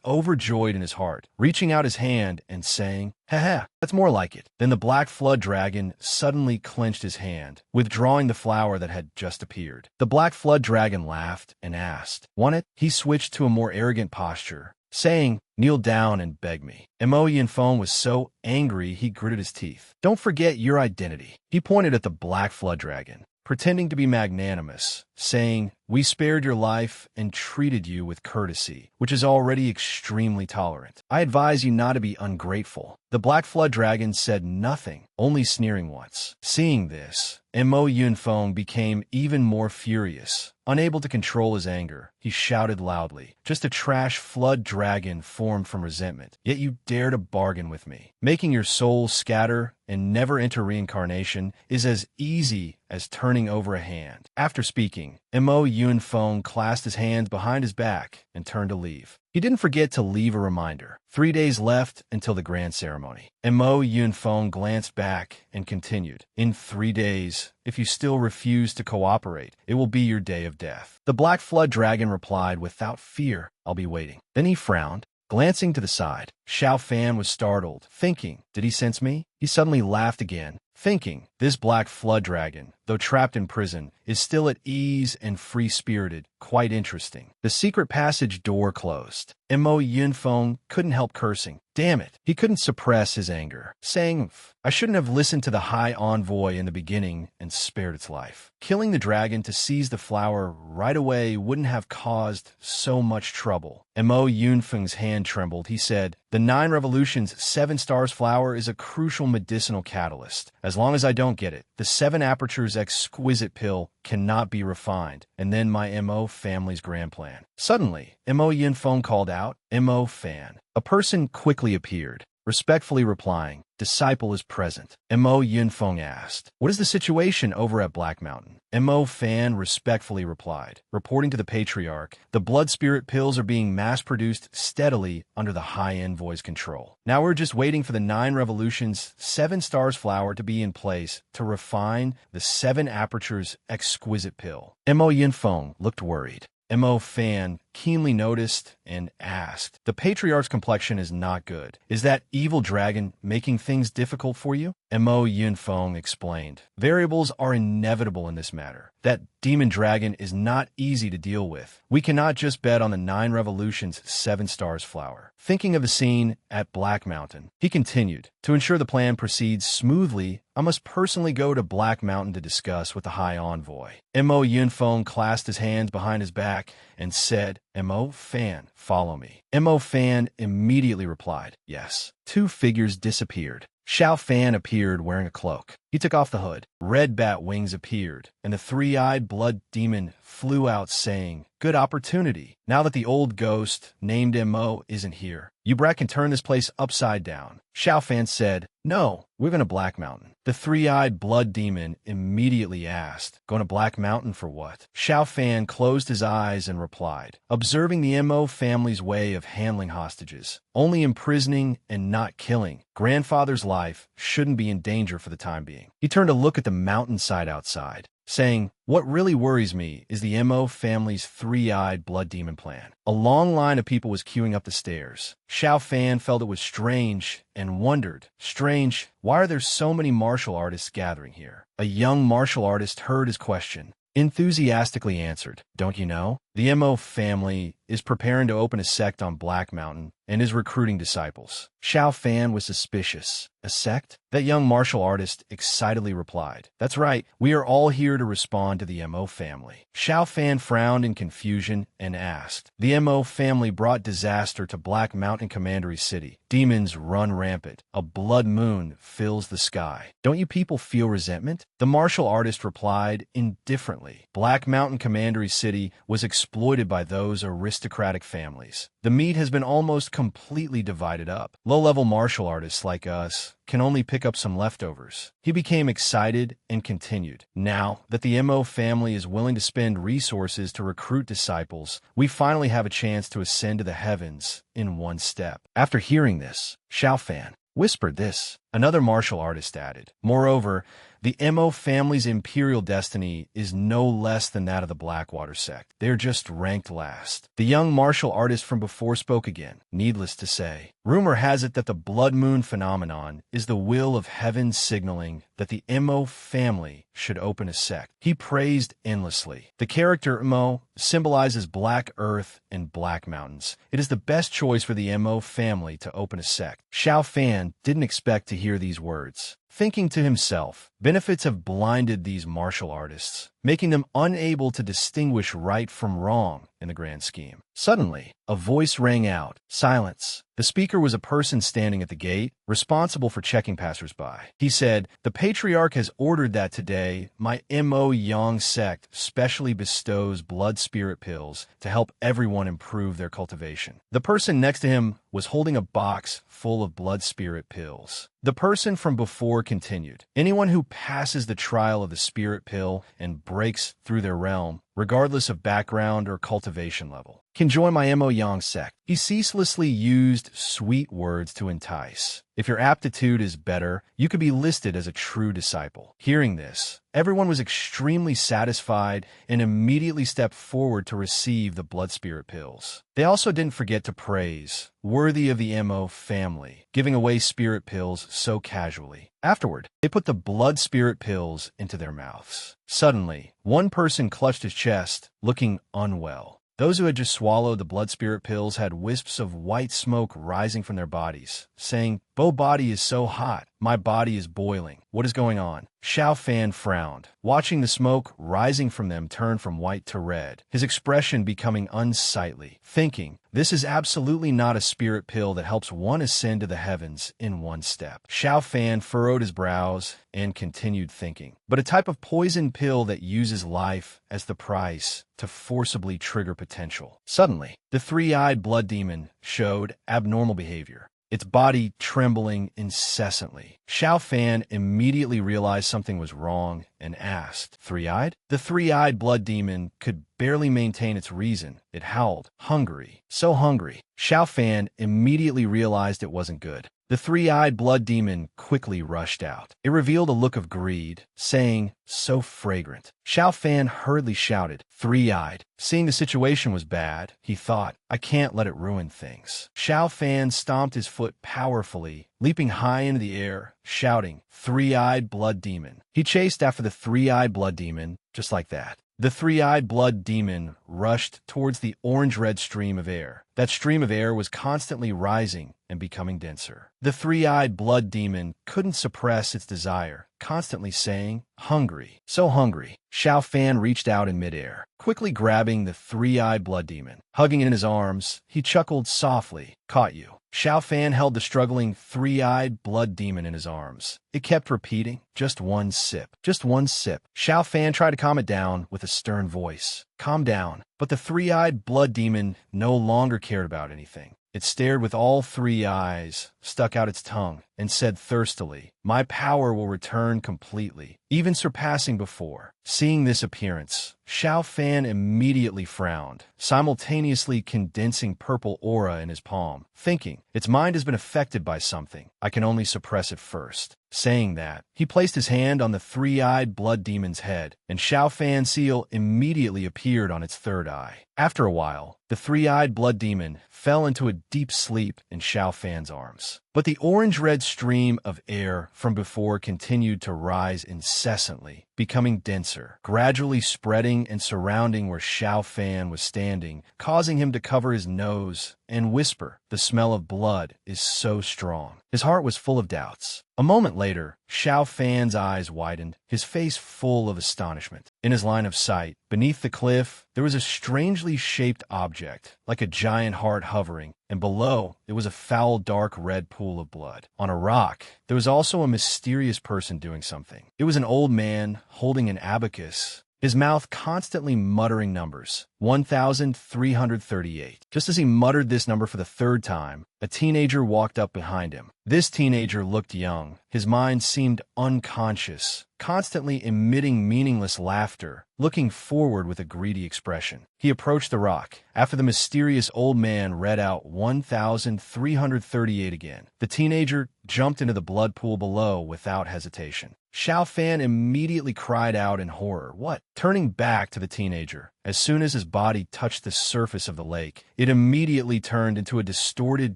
overjoyed in his heart, reaching out his hand and saying, haha, that's more like it. Then the Black Flood Dragon suddenly clenched his hand, withdrawing the flower that had just appeared. The Black Flood Dragon laughed and asked, want it? He switched to a more arrogant posture, saying, "Kneel down and beg me." Mo Yinfeng was so angry he gritted his teeth. "Don't forget your identity." He pointed at the black flood dragon, pretending to be magnanimous, saying, "We spared your life and treated you with courtesy, which is already extremely tolerant. I advise you not to be ungrateful." The black flood dragon said nothing, only sneering once. Seeing this, Mo Yunfeng became even more furious. Unable to control his anger, he shouted loudly, "Just a trash flood dragon formed from resentment, yet you dare to bargain with me. Making your soul scatter and never enter reincarnation is as easy as turning over a hand." After speaking, Mo Yunfeng clasped his hands behind his back and turned to leave. He didn't forget to leave a reminder. 3 days left until the grand ceremony. Mo Yunfeng glanced back and continued, "In 3 days, if you still refuse to cooperate, it will be your day of death." The black flood dragon replied without fear, "I'll be waiting." Then he frowned, glancing to the side. Xiao Fan was startled, thinking, "Did he sense me?" He suddenly laughed again, thinking, "This black flood dragon, though trapped in prison, is still at ease and free-spirited. Quite interesting." The secret passage door closed. Mo Yunfeng couldn't help cursing. Damn it. He couldn't suppress his anger, saying, "I shouldn't have listened to the High Envoy in the beginning and spared its life. Killing the dragon to seize the flower right away wouldn't have caused so much trouble." Mo Yunfeng's hand trembled. He said, "The 9 Revolutions 7 Stars flower is a crucial medicinal catalyst. As long as I don't get it, the 7 Apertures exquisite pill cannot be refined, and then my Mo family's grand plan." Suddenly, Mo Yinfeng called out, "Mo Fan." A person quickly appeared, respectfully replying, "Disciple is present." Mo Yinfeng asked, "What is the situation over at Black Mountain?" Mo Fan respectfully replied, reporting to the Patriarch, "The blood spirit pills are being mass-produced steadily under the High Envoy's control. Now we're just waiting for the 9 Revolutions 7 Stars flower to be in place to refine the 7 Apertures exquisite pill." Mo Yinfeng looked worried. Mo Fan keenly noticed and asked, "The Patriarch's complexion is not good. Is that evil dragon making things difficult for you?" Mo Yunfeng explained, "Variables are inevitable in this matter. That demon dragon is not easy to deal with. We cannot just bet on the 9 Revolutions 7 Stars flower." Thinking of the scene at Black Mountain, he continued, "To ensure the plan proceeds smoothly, I must personally go to Black Mountain to discuss with the High Envoy." Mo Yunfeng clasped his hands behind his back and said, "Mo Fan, follow me." Mo Fan immediately replied, "Yes." 2 figures disappeared. Xiao Fan appeared wearing a cloak. He took off the hood. Red bat wings appeared, and the 3-eyed blood demon flew out saying, "Good opportunity. Now that the old ghost, named Mo, isn't here, you brat can turn this place upside down." Xiao Fan said, "No, we're going to Black Mountain." The 3-eyed blood demon immediately asked, "Going to Black Mountain for what?" Xiao Fan closed his eyes and replied, observing the Mo family's way of handling hostages, only imprisoning and not killing. Grandfather's life shouldn't be in danger for the time being. He turned to look at the mountainside outside, saying, "What really worries me is the Mo family's 3-eyed blood demon plan." A long line of people was queuing up the stairs. Xiao Fan felt it was strange and wondered, "Strange, why are there so many martial artists gathering here?" A young martial artist heard his question, enthusiastically answered, "Don't you know? The Mo family is preparing to open a sect on Black Mountain and is recruiting disciples." Xiao Fan was suspicious. "A sect?" That young martial artist excitedly replied, "That's right. We are all here to respond to the Mo family." Xiao Fan frowned in confusion and asked, "The Mo family brought disaster to Black Mountain Commandery City. Demons run rampant. A blood moon fills the sky. Don't you people feel resentment?" The martial artist replied indifferently, "Black Mountain Commandery City was exploited by those aristocratic families. The meat has been almost completely divided up. Low-level martial artists like us can only pick up some leftovers." He became excited and continued, "Now that the Mo family is willing to spend resources to recruit disciples, we finally have a chance to ascend to the heavens in one step." After hearing this, Xiao Fan whispered this. Another martial artist added, "Moreover, The Mo family's imperial destiny is no less than that of the Blackwater sect. They're just ranked last. The young martial artist from before spoke again. Needless to say, rumor has it that the blood moon phenomenon is the will of heaven signaling that the Mo family should open a sect. He praised endlessly. The character Mo symbolizes black earth and black mountains. It is the best choice for the Mo family to open a sect. Xiao Fan didn't expect to hear these words. Thinking to himself, benefits have blinded these martial artists, making them unable to distinguish right from wrong in the grand scheme. Suddenly, a voice rang out. Silence. The speaker was a person standing at the gate, responsible for checking passersby. He said, "The Patriarch has ordered that today my Mo Yang sect specially bestows blood spirit pills to help everyone improve their cultivation." The person next to him was holding a box full of blood spirit pills. The person from before continued, "Anyone who passes the trial of the spirit pill and breaks through their realm, regardless of background or cultivation level, can join my Mo Yang sect." He ceaselessly used sweet words to entice. If your aptitude is better, you could be listed as a true disciple. Hearing this, everyone was extremely satisfied and immediately stepped forward to receive the blood spirit pills. They also didn't forget to praise, worthy of the Mo family, giving away spirit pills so casually. Afterward, they put the blood spirit pills into their mouths. Suddenly, one person clutched his chest, looking unwell. Those who had just swallowed the blood spirit pills had wisps of white smoke rising from their bodies, saying, "Bo body is so hot, my body is boiling. What is going on?" Xiao Fan frowned, watching the smoke rising from them turn from white to red, his expression becoming unsightly, thinking, "This is absolutely not a spirit pill that helps one ascend to the heavens in one step." Xiao Fan furrowed his brows and continued thinking, "But a type of poison pill that uses life as the price to forcibly trigger potential." Suddenly, the three-eyed blood demon showed abnormal behavior, its body trembling incessantly. Xiao Fan immediately realized something was wrong and asked, "Three-eyed?" The three-eyed blood demon could barely maintain its reason. It howled, "Hungry, so hungry." Xiao Fan immediately realized it wasn't good. The three-eyed blood demon quickly rushed out. It revealed a look of greed, saying, "So fragrant." Xiao Fan hurriedly shouted, "Three-eyed." Seeing the situation was bad, he thought, "I can't let it ruin things." Xiao Fan stomped his foot powerfully, leaping high into the air, shouting, "Three-eyed blood demon." He chased after the three-eyed blood demon, just like that. The three-eyed blood demon rushed towards the orange-red stream of air. That stream of air was constantly rising and becoming denser. The three-eyed blood demon couldn't suppress its desire, constantly saying, "Hungry, so hungry." Xiao Fan reached out in midair, quickly grabbing the three-eyed blood demon. Hugging it in his arms, he chuckled softly, "Caught you." Xiao Fan held the struggling three-eyed blood demon in his arms. It kept repeating, "Just one sip, just one sip." Xiao Fan tried to calm it down with a stern voice. "Calm down." But the three-eyed blood demon no longer cared about anything. It stared with all three eyes, stuck out its tongue, and said thirstily, "My power will return completely, even surpassing before." Seeing this appearance, Xiao Fan immediately frowned, simultaneously condensing purple aura in his palm, thinking, "Its mind has been affected by something. I can only suppress it first." Saying that, he placed his hand on the three-eyed blood demon's head, and Xiao Fan's seal immediately appeared on its third eye. After a while, the three-eyed blood demon fell into a deep sleep in Xiao Fan's arms. But the orange-red stream of air from before continued to rise incessantly, becoming denser, gradually spreading and surrounding where Xiao Fan was standing, causing him to cover his nose and whisper, "The smell of blood is so strong." His heart was full of doubts. A moment later, Xiao Fan's eyes widened, his face full of astonishment. In his line of sight, beneath the cliff, there was a strangely shaped object, like a giant heart hovering, and below, it was a foul dark red pool of blood. On a rock, there was also a mysterious person doing something. It was an old man holding an abacus, his mouth constantly muttering numbers, 1,338. Just as he muttered this number for the third time, a teenager walked up behind him. This teenager looked young. His mind seemed unconscious, constantly emitting meaningless laughter, looking forward with a greedy expression. He approached the rock. After the mysterious old man read out 1,338 again, the teenager jumped into the blood pool below without hesitation. Xiao Fan immediately cried out in horror. What? Turning back to the teenager. As soon as his body touched the surface of the lake, it immediately turned into a distorted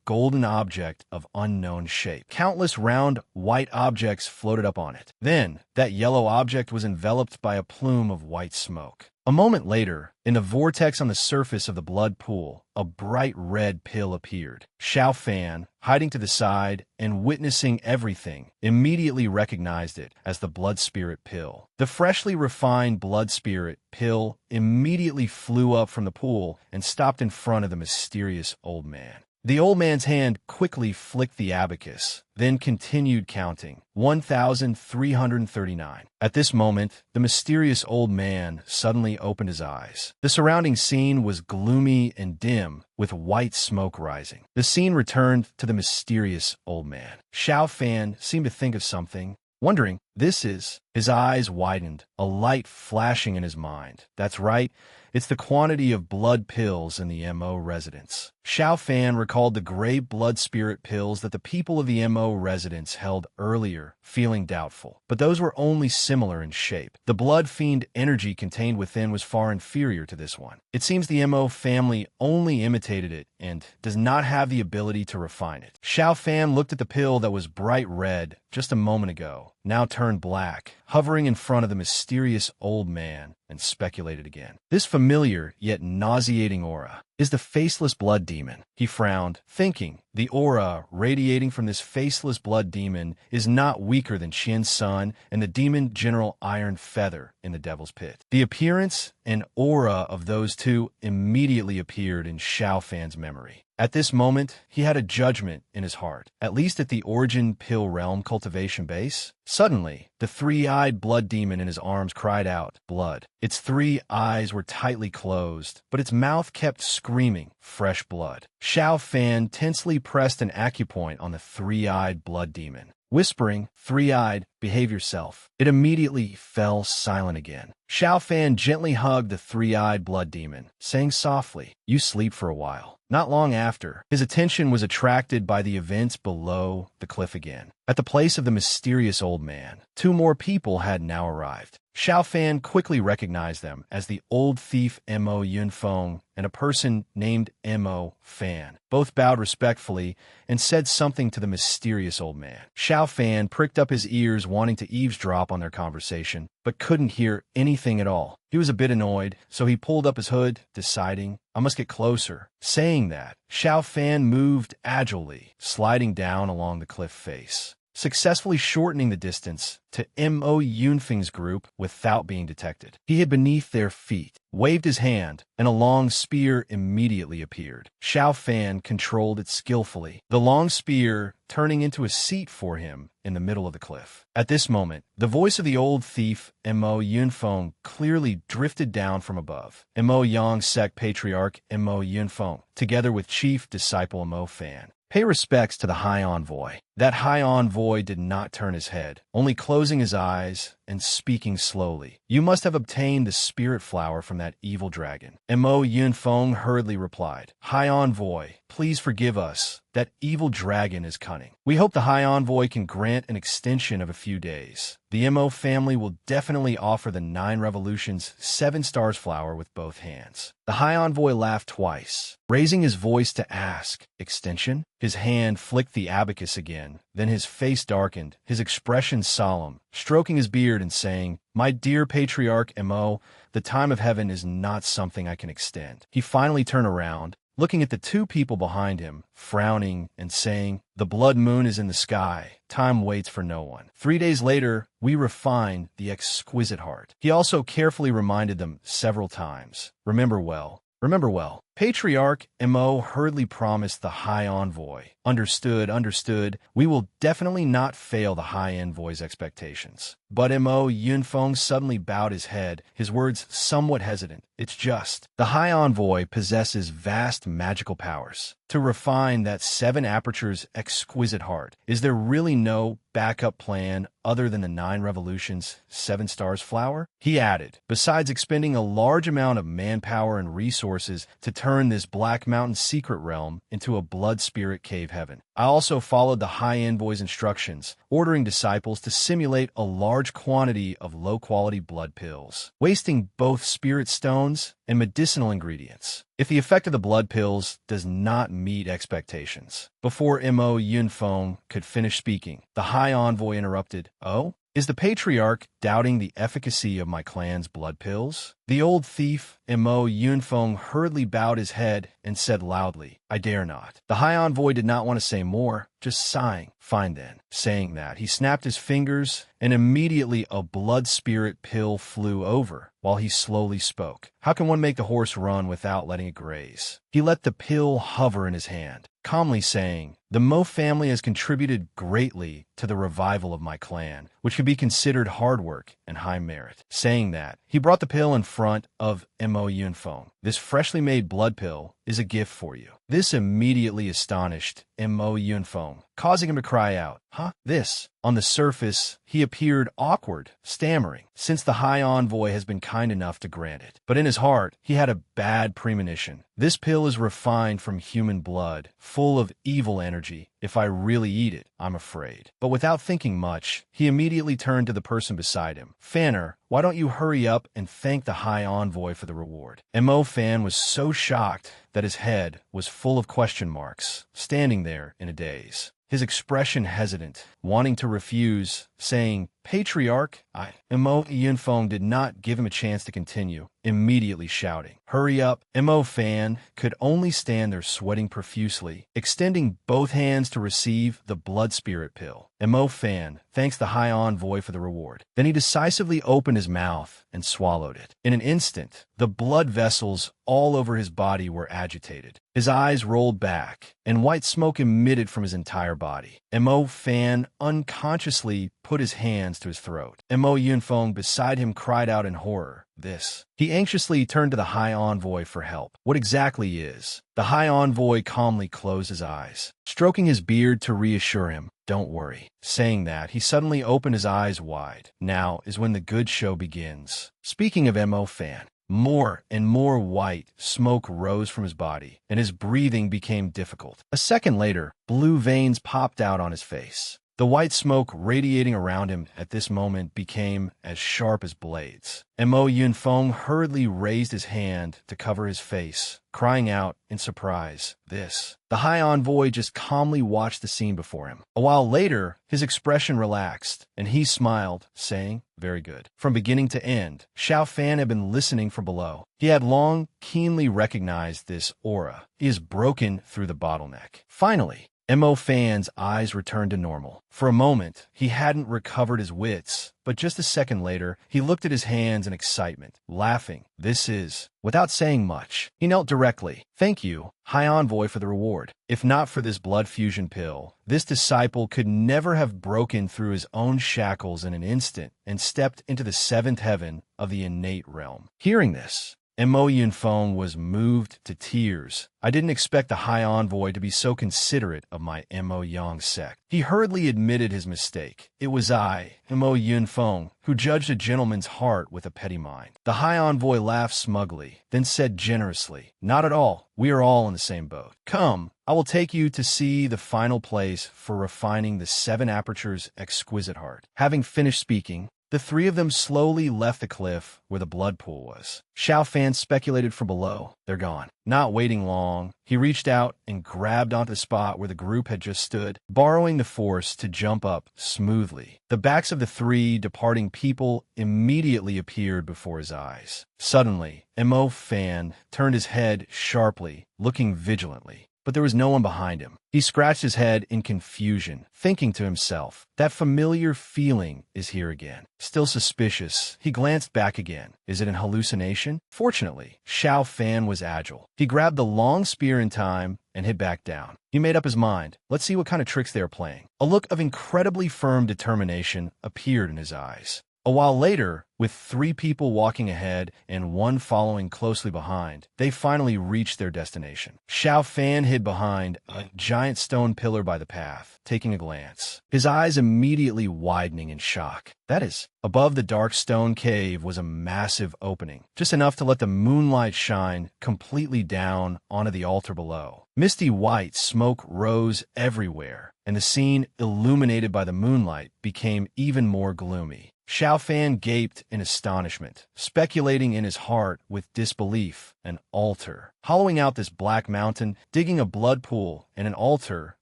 golden object of unknown shape. Countless round white objects floated up on it. Then, that yellow object was enveloped by a plume of white smoke. A moment later, in a vortex on the surface of the blood pool, a bright red pill appeared. Xiao Fan, hiding to the side and witnessing everything, immediately recognized it as the blood spirit pill. The freshly refined blood spirit pill immediately flew up from the pool and stopped in front of the mysterious old man. The old man's hand quickly flicked the abacus, then continued counting. 1,339. At this moment, the mysterious old man suddenly opened his eyes. The surrounding scene was gloomy and dim, with white smoke rising. The scene returned to the mysterious old man. Xiao Fan seemed to think of something, wondering, this is... His eyes widened, a light flashing in his mind. That's right. It's the quantity of blood pills in the MO residence. Xiao Fan recalled the gray blood spirit pills that the people of the MO residence held earlier, feeling doubtful. But those were only similar in shape. The blood fiend energy contained within was far inferior to this one. It seems the MO family only imitated it and does not have the ability to refine it. Xiao Fan looked at the pill that was bright red just a moment ago, now turned black, hovering in front of the mysterious old man, and speculated again. This familiar yet nauseating aura is the faceless blood demon. He frowned, thinking, the aura radiating from this faceless blood demon is not weaker than Qian's son and the demon General Iron Feather in the Devil's Pit. The appearance and aura of those two immediately appeared in Xiao Fan's memory. At this moment, he had a judgment in his heart, at least at the Origin Pill Realm cultivation base. Suddenly, the three-eyed blood demon in his arms cried out, blood. Its three eyes were tightly closed, but its mouth kept screaming, fresh blood. Xiao Fan tensely pressed an acupoint on the three-eyed blood demon, whispering, three-eyed, behave yourself. It immediately fell silent again. Xiao Fan gently hugged the three-eyed blood demon, saying softly, you sleep for a while. Not long after, his attention was attracted by the events below the cliff again. At the place of the mysterious old man, two more people had now arrived. Xiao Fan quickly recognized them as the old thief Mo Yunfeng and a person named Mo Fan. Both bowed respectfully and said something to the mysterious old man. Xiao Fan pricked up his ears wanting to eavesdrop on their conversation, but couldn't hear anything at all. He was a bit annoyed, so he pulled up his hood, deciding, I must get closer. Saying that, Xiao Fan moved agilely, sliding down along the cliff face, successfully shortening the distance to Mo Yunfeng's group without being detected. He hid beneath their feet, waved his hand, and a long spear immediately appeared. Xiao Fan controlled it skillfully, the long spear turning into a seat for him in the middle of the cliff. At this moment, the voice of the old thief, Mo Yunfeng, clearly drifted down from above. Mo Yang Sect Patriarch Mo Yunfeng, together with Chief Disciple Mo Fan. Pay respects to the High Envoy. That High Envoy did not turn his head, only closing his eyes and speaking slowly. You must have obtained the spirit flower from that evil dragon. Mo Yunfeng hurriedly replied, High Envoy, please forgive us. That evil dragon is cunning. We hope the High Envoy can grant an extension of a few days. The Mo family will definitely offer the 9 Revolutions 7 Stars flower with both hands. The High Envoy laughed twice, raising his voice to ask, extension? His hand flicked the abacus again, then his face darkened, his expression solemn, stroking his beard and saying, My dear Patriarch Mo, the time of heaven is not something I can extend. He finally turned around, looking at the two people behind him, frowning and saying, The blood moon is in the sky. Time waits for no one. 3 days later, we refine the exquisite heart. He also carefully reminded them several times. Remember well. Remember well. Patriarch Mo hurriedly promised the High Envoy. Understood, understood. We will definitely not fail the High Envoy's expectations. But Mo Yunfeng suddenly bowed his head, his words somewhat hesitant. It's just. The High Envoy possesses vast magical powers. To refine that 7 apertures exquisite heart, is there really no backup plan other than the 9 Revolutions 7 Stars flower? He added, besides expending a large amount of manpower and resources to turn turn this Black Mountain secret realm into a blood spirit cave heaven. I also followed the High Envoy's instructions, ordering disciples to simulate a large quantity of low-quality blood pills, wasting both spirit stones and medicinal ingredients. If the effect of the blood pills does not meet expectations. Before Mo Yunfeng could finish speaking, the High Envoy interrupted. Oh? Is the Patriarch doubting the efficacy of my clan's blood pills? The old thief, Mo Yunfeng, hurriedly bowed his head and said loudly, I dare not. The High Envoy did not want to say more, just sighing. Fine then. Saying that, he snapped his fingers, and immediately a blood spirit pill flew over, while he slowly spoke. How can one make the horse run without letting it graze? He let the pill hover in his hand, calmly saying, the Mo family has contributed greatly to the revival of my clan, which can be considered hard work and high merit. Saying that, he brought the pill in front of Mo Yunfeng. This freshly made blood pill is a gift for you. This immediately astonished Mo Yunfeng, causing him to cry out, Huh? This? On the surface, he appeared awkward, stammering, since the High Envoy has been kind enough to grant it. But in his heart, he had a bad premonition. This pill is refined from human blood, full of evil energy. If I really eat it, I'm afraid. But without thinking much, he immediately turned to the person beside him. Fanner, why don't you hurry up and thank the High Envoy for the reward? Mo Fan was so shocked that his head was full of question marks, standing there in a daze. His expression hesitant, wanting to refuse, saying, Patriarch, Mo Yunfeng did not give him a chance to continue, immediately shouting, Hurry up! Mo Fan could only stand there sweating profusely, extending both hands to receive the blood spirit pill. Mo Fan thanks the High Envoy for the reward. Then he decisively opened his mouth and swallowed it. In an instant, the blood vessels all over his body were agitated. His eyes rolled back, and white smoke emitted from his entire body. Mo Fan unconsciously put his hands to his throat. Mo Yunfeng beside him cried out in horror. This. He anxiously turned to the High Envoy for help. What exactly is? The High Envoy calmly closed his eyes, stroking his beard to reassure him. Don't worry. Saying that, he suddenly opened his eyes wide. Now is when the good show begins. Speaking of Mo Fan, more and more white smoke rose from his body, and his breathing became difficult. A second later, blue veins popped out on his face. The white smoke radiating around him at this moment became as sharp as blades. Mo Yunfeng hurriedly raised his hand to cover his face, crying out in surprise, This. The High Envoy just calmly watched the scene before him. A while later, his expression relaxed, and he smiled, saying, Very good. From beginning to end, Xiao Fan had been listening from below. He had long, keenly recognized this aura. He is broken through the bottleneck. Finally, Mo Fan's eyes returned to normal. For a moment, he hadn't recovered his wits, but just a second later, he looked at his hands in excitement, laughing. This is. Without saying much, he knelt directly. Thank you, High Envoy, for the reward. If not for this blood fusion pill, this disciple could never have broken through his own shackles in an instant and stepped into the seventh heaven of the innate realm. Hearing this, Mo Yunfeng was moved to tears. I didn't expect the High Envoy to be so considerate of my Mo Yang sect. He hurriedly admitted his mistake. It was I, Mo Yunfeng, who judged a gentleman's heart with a petty mind. The High Envoy laughed smugly, then said generously, Not at all. We are all in the same boat. Come, I will take you to see the final place for refining the seven apertures exquisite heart. Having finished speaking, the three of them slowly left the cliff where the blood pool was. Xiao Fan speculated from below. They're gone. Not waiting long, he reached out and grabbed onto the spot where the group had just stood, borrowing the force to jump up smoothly. The backs of the three departing people immediately appeared before his eyes. Suddenly, Mo Fan turned his head sharply, looking vigilantly. But there was no one behind him. He scratched his head in confusion, thinking to himself, that familiar feeling is here again. Still suspicious, he glanced back again. Is it an hallucination? Fortunately, Xiao Fan was agile. He grabbed the long spear in time and hit back down. He made up his mind. Let's see what kind of tricks they are playing. A look of incredibly firm determination appeared in his eyes. A while later, with 3 people walking ahead and 1 following closely behind, they finally reached their destination. Xiao Fan hid behind a giant stone pillar by the path, taking a glance, his eyes immediately widening in shock. That is, above the dark stone cave was a massive opening, just enough to let the moonlight shine completely down onto the altar below. Misty white smoke rose everywhere, and the scene, illuminated by the moonlight, became even more gloomy. Xiao Fan gaped in astonishment, speculating in his heart with disbelief. An altar. Hollowing out this black mountain, digging a blood pool, and an altar,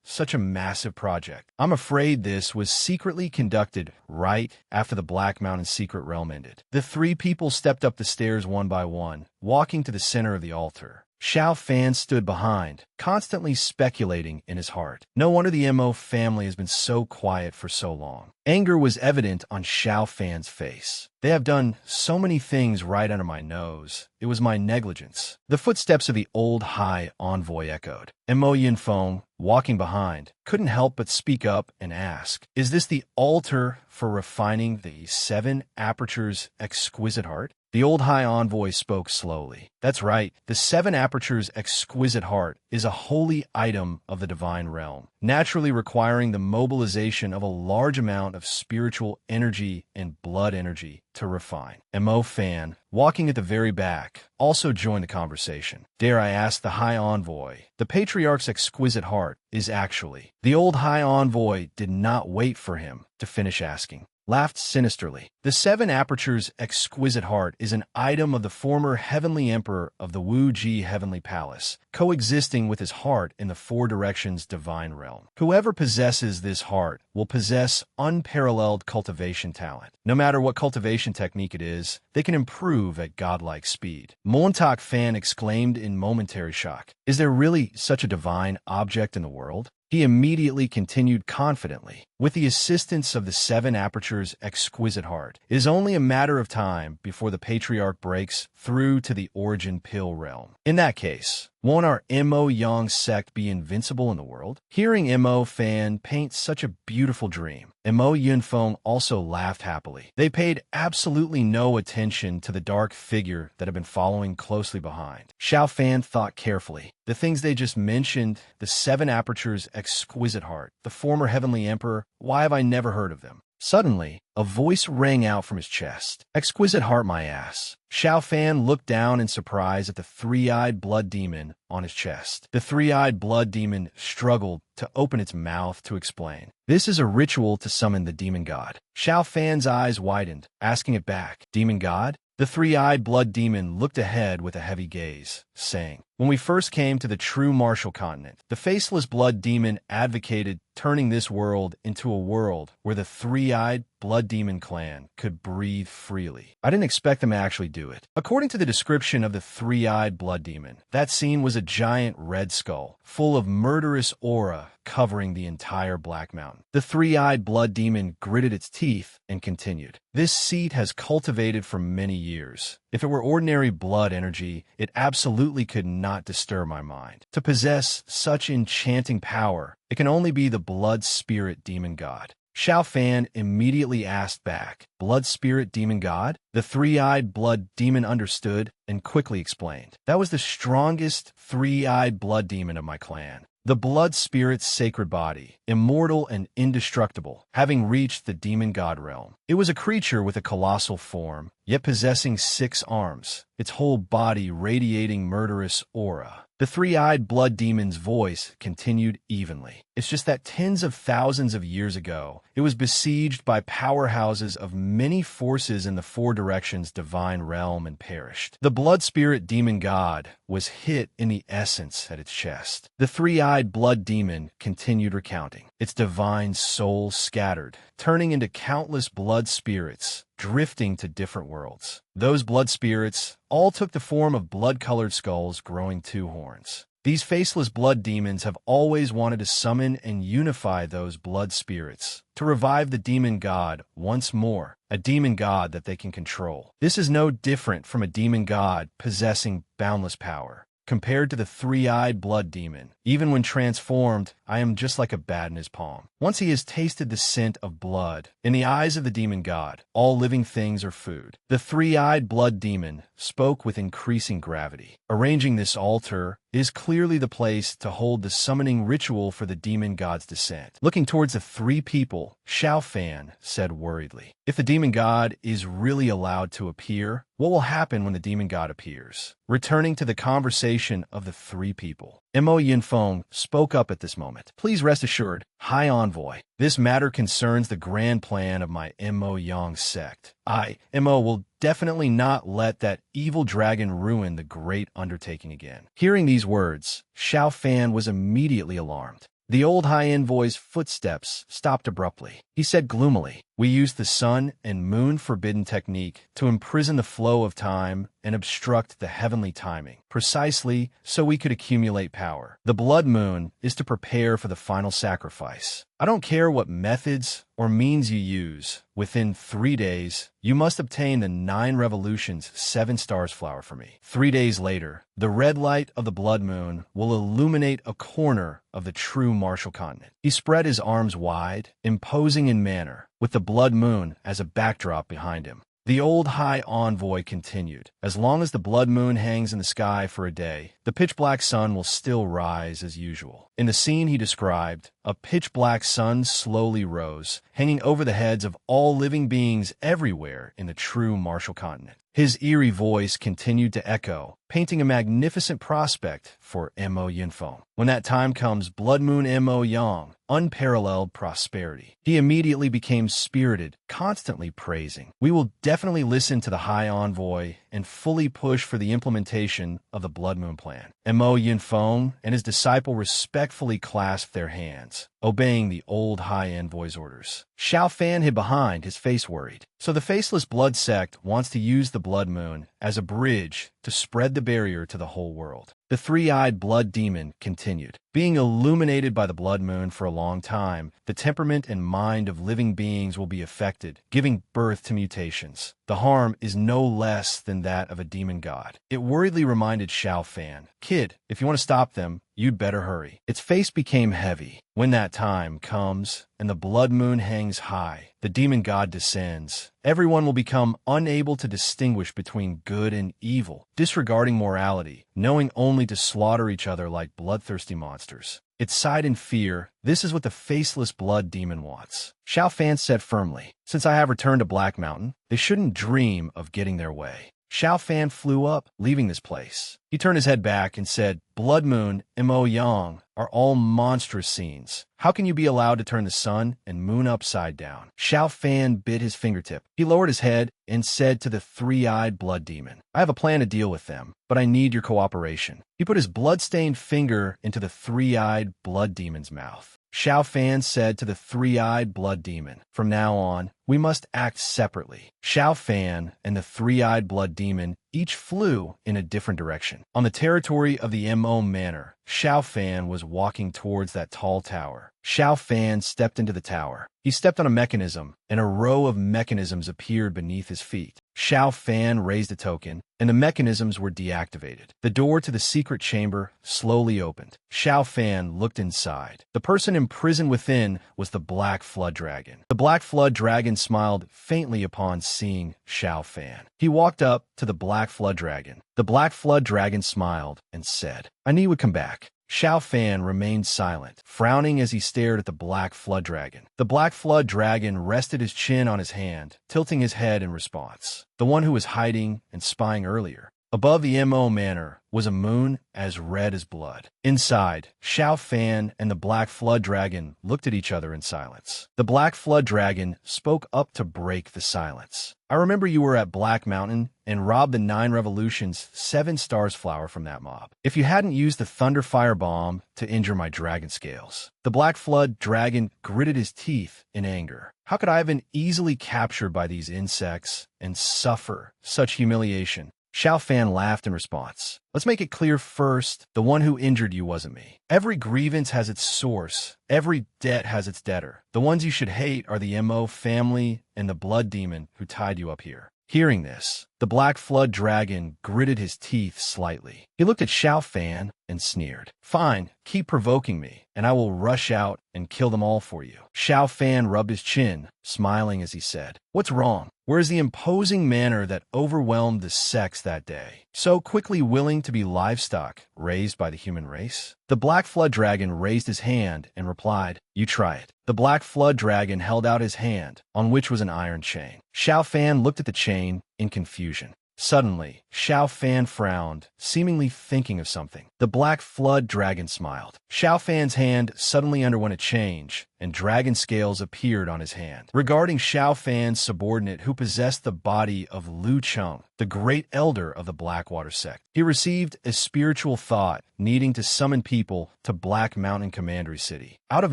such a massive project. I'm afraid this was secretly conducted right after the Black Mountain secret realm ended. The 3 people stepped up the stairs one by one, walking to the center of the altar. Xiao Fan stood behind, constantly speculating in his heart. No wonder the Mo family has been so quiet for so long. Anger was evident on Xiao Fan's face. They have done so many things right under my nose. It was my negligence. The footsteps of the old High Envoy echoed. Mo Yunfeng, walking behind, couldn't help but speak up and ask, "Is this the altar for refining the 7 apertures exquisite heart?" The old High Envoy spoke slowly. That's right, the 7 apertures exquisite heart is a holy item of the divine realm, naturally requiring the mobilization of a large amount of spiritual energy and blood energy to refine. Mo Fan, walking at the very back, also joined the conversation. Dare I ask the High Envoy, the Patriarch's exquisite heart is actually... The old High Envoy did not wait for him to finish asking. Laughed sinisterly. The 7 apertures exquisite heart is an item of the former heavenly emperor of the Wu Ji heavenly palace, coexisting with his heart in the 4 directions divine realm. Whoever possesses this heart will possess unparalleled cultivation talent. No matter what cultivation technique it is, they can improve at godlike speed. Montauk Fan exclaimed in momentary shock. Is there really such a divine object in the world? He immediately continued confidently. With the assistance of the 7 apertures exquisite heart, it is only a matter of time before the Patriarch breaks through to the origin pill realm. In that case, won't our Mo Yang sect be invincible in the world? Hearing Mo Fan paint such a beautiful dream, Mo Yunfeng also laughed happily. They paid absolutely no attention to the dark figure that had been following closely behind. Xiao Fan thought carefully. The things they just mentioned, the 7 apertures exquisite heart, the former heavenly emperor, why have I never heard of them? Suddenly, a voice rang out from his chest. Exquisite heart, my ass. Xiao Fan looked down in surprise at the 3-eyed blood demon on his chest. The 3-eyed blood demon struggled to open its mouth to explain. This is a ritual to summon the demon god. Xiao Fan's eyes widened, asking it back. Demon god? The 3-eyed blood demon looked ahead with a heavy gaze, saying, "When we first came to the true martial continent, the faceless blood demon advocated turning this world into a world where the 3-eyed blood demon clan could breathe freely. I didn't expect them to actually do it." According to the description of the 3-eyed blood demon, that scene was a giant red skull, full of murderous aura covering the entire Black Mountain. The 3-eyed blood demon gritted its teeth and continued. This seat has cultivated for many years. If it were ordinary blood energy, it absolutely could not disturb my mind. To possess such enchanting power, it can only be the blood spirit demon god. Xiao Fan immediately asked back, "Blood spirit demon god?" The 3-eyed blood demon understood and quickly explained. That was the strongest 3-eyed blood demon of my clan. The blood spirit's sacred body, immortal and indestructible, having reached the demon god realm. It was a creature with a colossal form, yet possessing 6 arms, its whole body radiating murderous aura. The 3-eyed blood demon's voice continued evenly. It's just that tens of thousands of years ago, it was besieged by powerhouses of many forces in the 4 directions divine realm and perished. The blood spirit demon god was hit in the essence at its chest. The 3-eyed blood demon continued recounting. Its divine soul scattered, turning into countless blood spirits, drifting to different worlds. Those blood spirits all took the form of blood-colored skulls growing 2 horns. These faceless blood demons have always wanted to summon and unify those blood spirits, to revive the demon god once more, a demon god that they can control. This is no different from a demon god possessing boundless power. compared to the three-eyed blood demon. Even when transformed, I am just like a bat in his palm. Once he has tasted the scent of blood, in the eyes of the demon god, all living things are food. The three-eyed blood demon spoke with increasing gravity. Arranging this altar is clearly the place to hold the summoning ritual for the demon god's descent. Looking towards the three people, Xiao Fan said worriedly, "If the demon god is really allowed to appear, what will happen when the demon god appears?" Returning to the conversation of the three people, Mo Yinfeng spoke up at this moment. "Please rest assured, High Envoy, this matter concerns the grand plan of my Mo Yang sect. Mo, will definitely not let that evil dragon ruin the great undertaking again." Hearing these words, Xiao Fan was immediately alarmed. The old High Envoy's footsteps stopped abruptly. He said gloomily, "We use the sun and moon forbidden technique to imprison the flow of time and obstruct the heavenly timing, precisely so we could accumulate power. The blood moon is to prepare for the final sacrifice. I don't care what methods or means you use. Within 3 days, you must obtain the 9 revolutions 7 stars flower for me. 3 days later, the red light of the blood moon will illuminate a corner of the true martial continent." He spread his arms wide, imposing in manner, with the blood moon as a backdrop behind him. The old High Envoy continued, "As long as the blood moon hangs in the sky for a day, the pitch-black sun will still rise as usual." In the scene he described, a pitch-black sun slowly rose, hanging over the heads of all living beings everywhere in the true martial continent. His eerie voice continued to echo, painting a magnificent prospect for Mo Yinfeng. "When that time comes, Blood Moon Mo Yang, unparalleled prosperity." He immediately became spirited, constantly praising. "We will definitely listen to the High Envoy and fully push for the implementation of the Blood Moon plan." Mo Yinfeng and his disciple respectfully clasped their hands, obeying the old High Envoy's orders. Xiao Fan hid behind, his face worried. So the Faceless Blood Sect wants to use the Blood Moon as a bridge to spread the barrier to the whole world. The three-eyed blood demon continued. "Being illuminated by the blood moon for a long time, the temperament and mind of living beings will be affected, giving birth to mutations. The harm is no less than that of a demon god." It worriedly reminded Xiao Fan, "Kid, if you want to stop them, you'd better hurry." Its face became heavy. "When that time comes, and the blood moon hangs high, the demon god descends. Everyone will become unable to distinguish between good and evil, disregarding morality, knowing only to slaughter each other like bloodthirsty monsters." It sighed in fear. "This is what the faceless blood demon wants." Xiao Fan said firmly, "Since I have returned to Black Mountain, they shouldn't dream of getting their way." Xiao Fan flew up, leaving this place. He turned his head back and said, "Blood Moon, Mo Yang are all monstrous scenes. How can you be allowed to turn the sun and moon upside down?" Xiao Fan bit his fingertip. He lowered his head and said to the three-eyed blood demon, "I have a plan to deal with them, but I need your cooperation." He put his blood-stained finger into the three-eyed blood demon's mouth. Xiao Fan said to the three-eyed blood demon, "From now on, we must act separately." Xiao Fan and the three-eyed blood demon each flew in a different direction. On the territory of the Mo Manor, Xiao Fan was walking towards that tall tower. Xiao Fan stepped into the tower. He stepped on a mechanism, and a row of mechanisms appeared beneath his feet. Xiao Fan raised a token, and the mechanisms were deactivated. The door to the secret chamber slowly opened. Xiao Fan looked inside. The person imprisoned within was the Black Flood Dragon. The Black Flood Dragon smiled faintly upon seeing Xiao Fan. He walked up to the Black Flood Dragon. The Black Flood Dragon smiled and said, "I knew you would come back." Xiao Fan remained silent, frowning as he stared at the Black Flood Dragon. The Black Flood Dragon rested his chin on his hand, tilting his head in response. The one who was hiding and spying earlier. Above the Mo Manor was a moon as red as blood. Inside, Xiao Fan and the Black Flood Dragon looked at each other in silence. The Black Flood Dragon spoke up to break the silence. "I remember you were at Black Mountain and robbed the 9 revolutions 7 stars flower from that mob. If you hadn't used the Thunder Fire Bomb to injure my dragon scales." The Black Flood Dragon gritted his teeth in anger. "How could I have been easily captured by these insects and suffer such humiliation?" Xiao Fan laughed in response. "Let's make it clear first, the one who injured you wasn't me. Every grievance has its source. Every debt has its debtor. The ones you should hate are the Mo family and the blood demon who tied you up here." Hearing this, the Black Flood Dragon gritted his teeth slightly. He looked at Xiao Fan and sneered. Fine, keep provoking me, and I will rush out and kill them all for you. Xiao Fan rubbed his chin, smiling as he said, What's wrong? Where's the imposing manner that overwhelmed the sex that day, so quickly willing to be livestock raised by the human race? The Black Flood Dragon raised his hand and replied, You try it. The Black Flood Dragon held out his hand, on which was an iron chain. Xiao Fan looked at the chain in confusion. Suddenly, Xiao Fan frowned, seemingly thinking of something. The Black Flood Dragon smiled. Xiao Fan's hand suddenly underwent a change, and dragon scales appeared on his hand. Regarding Xiao Fan's subordinate who possessed the body of Lu Cheng, the great elder of the Blackwater sect, he received a spiritual thought needing to summon people to Black Mountain Commandery City. Out of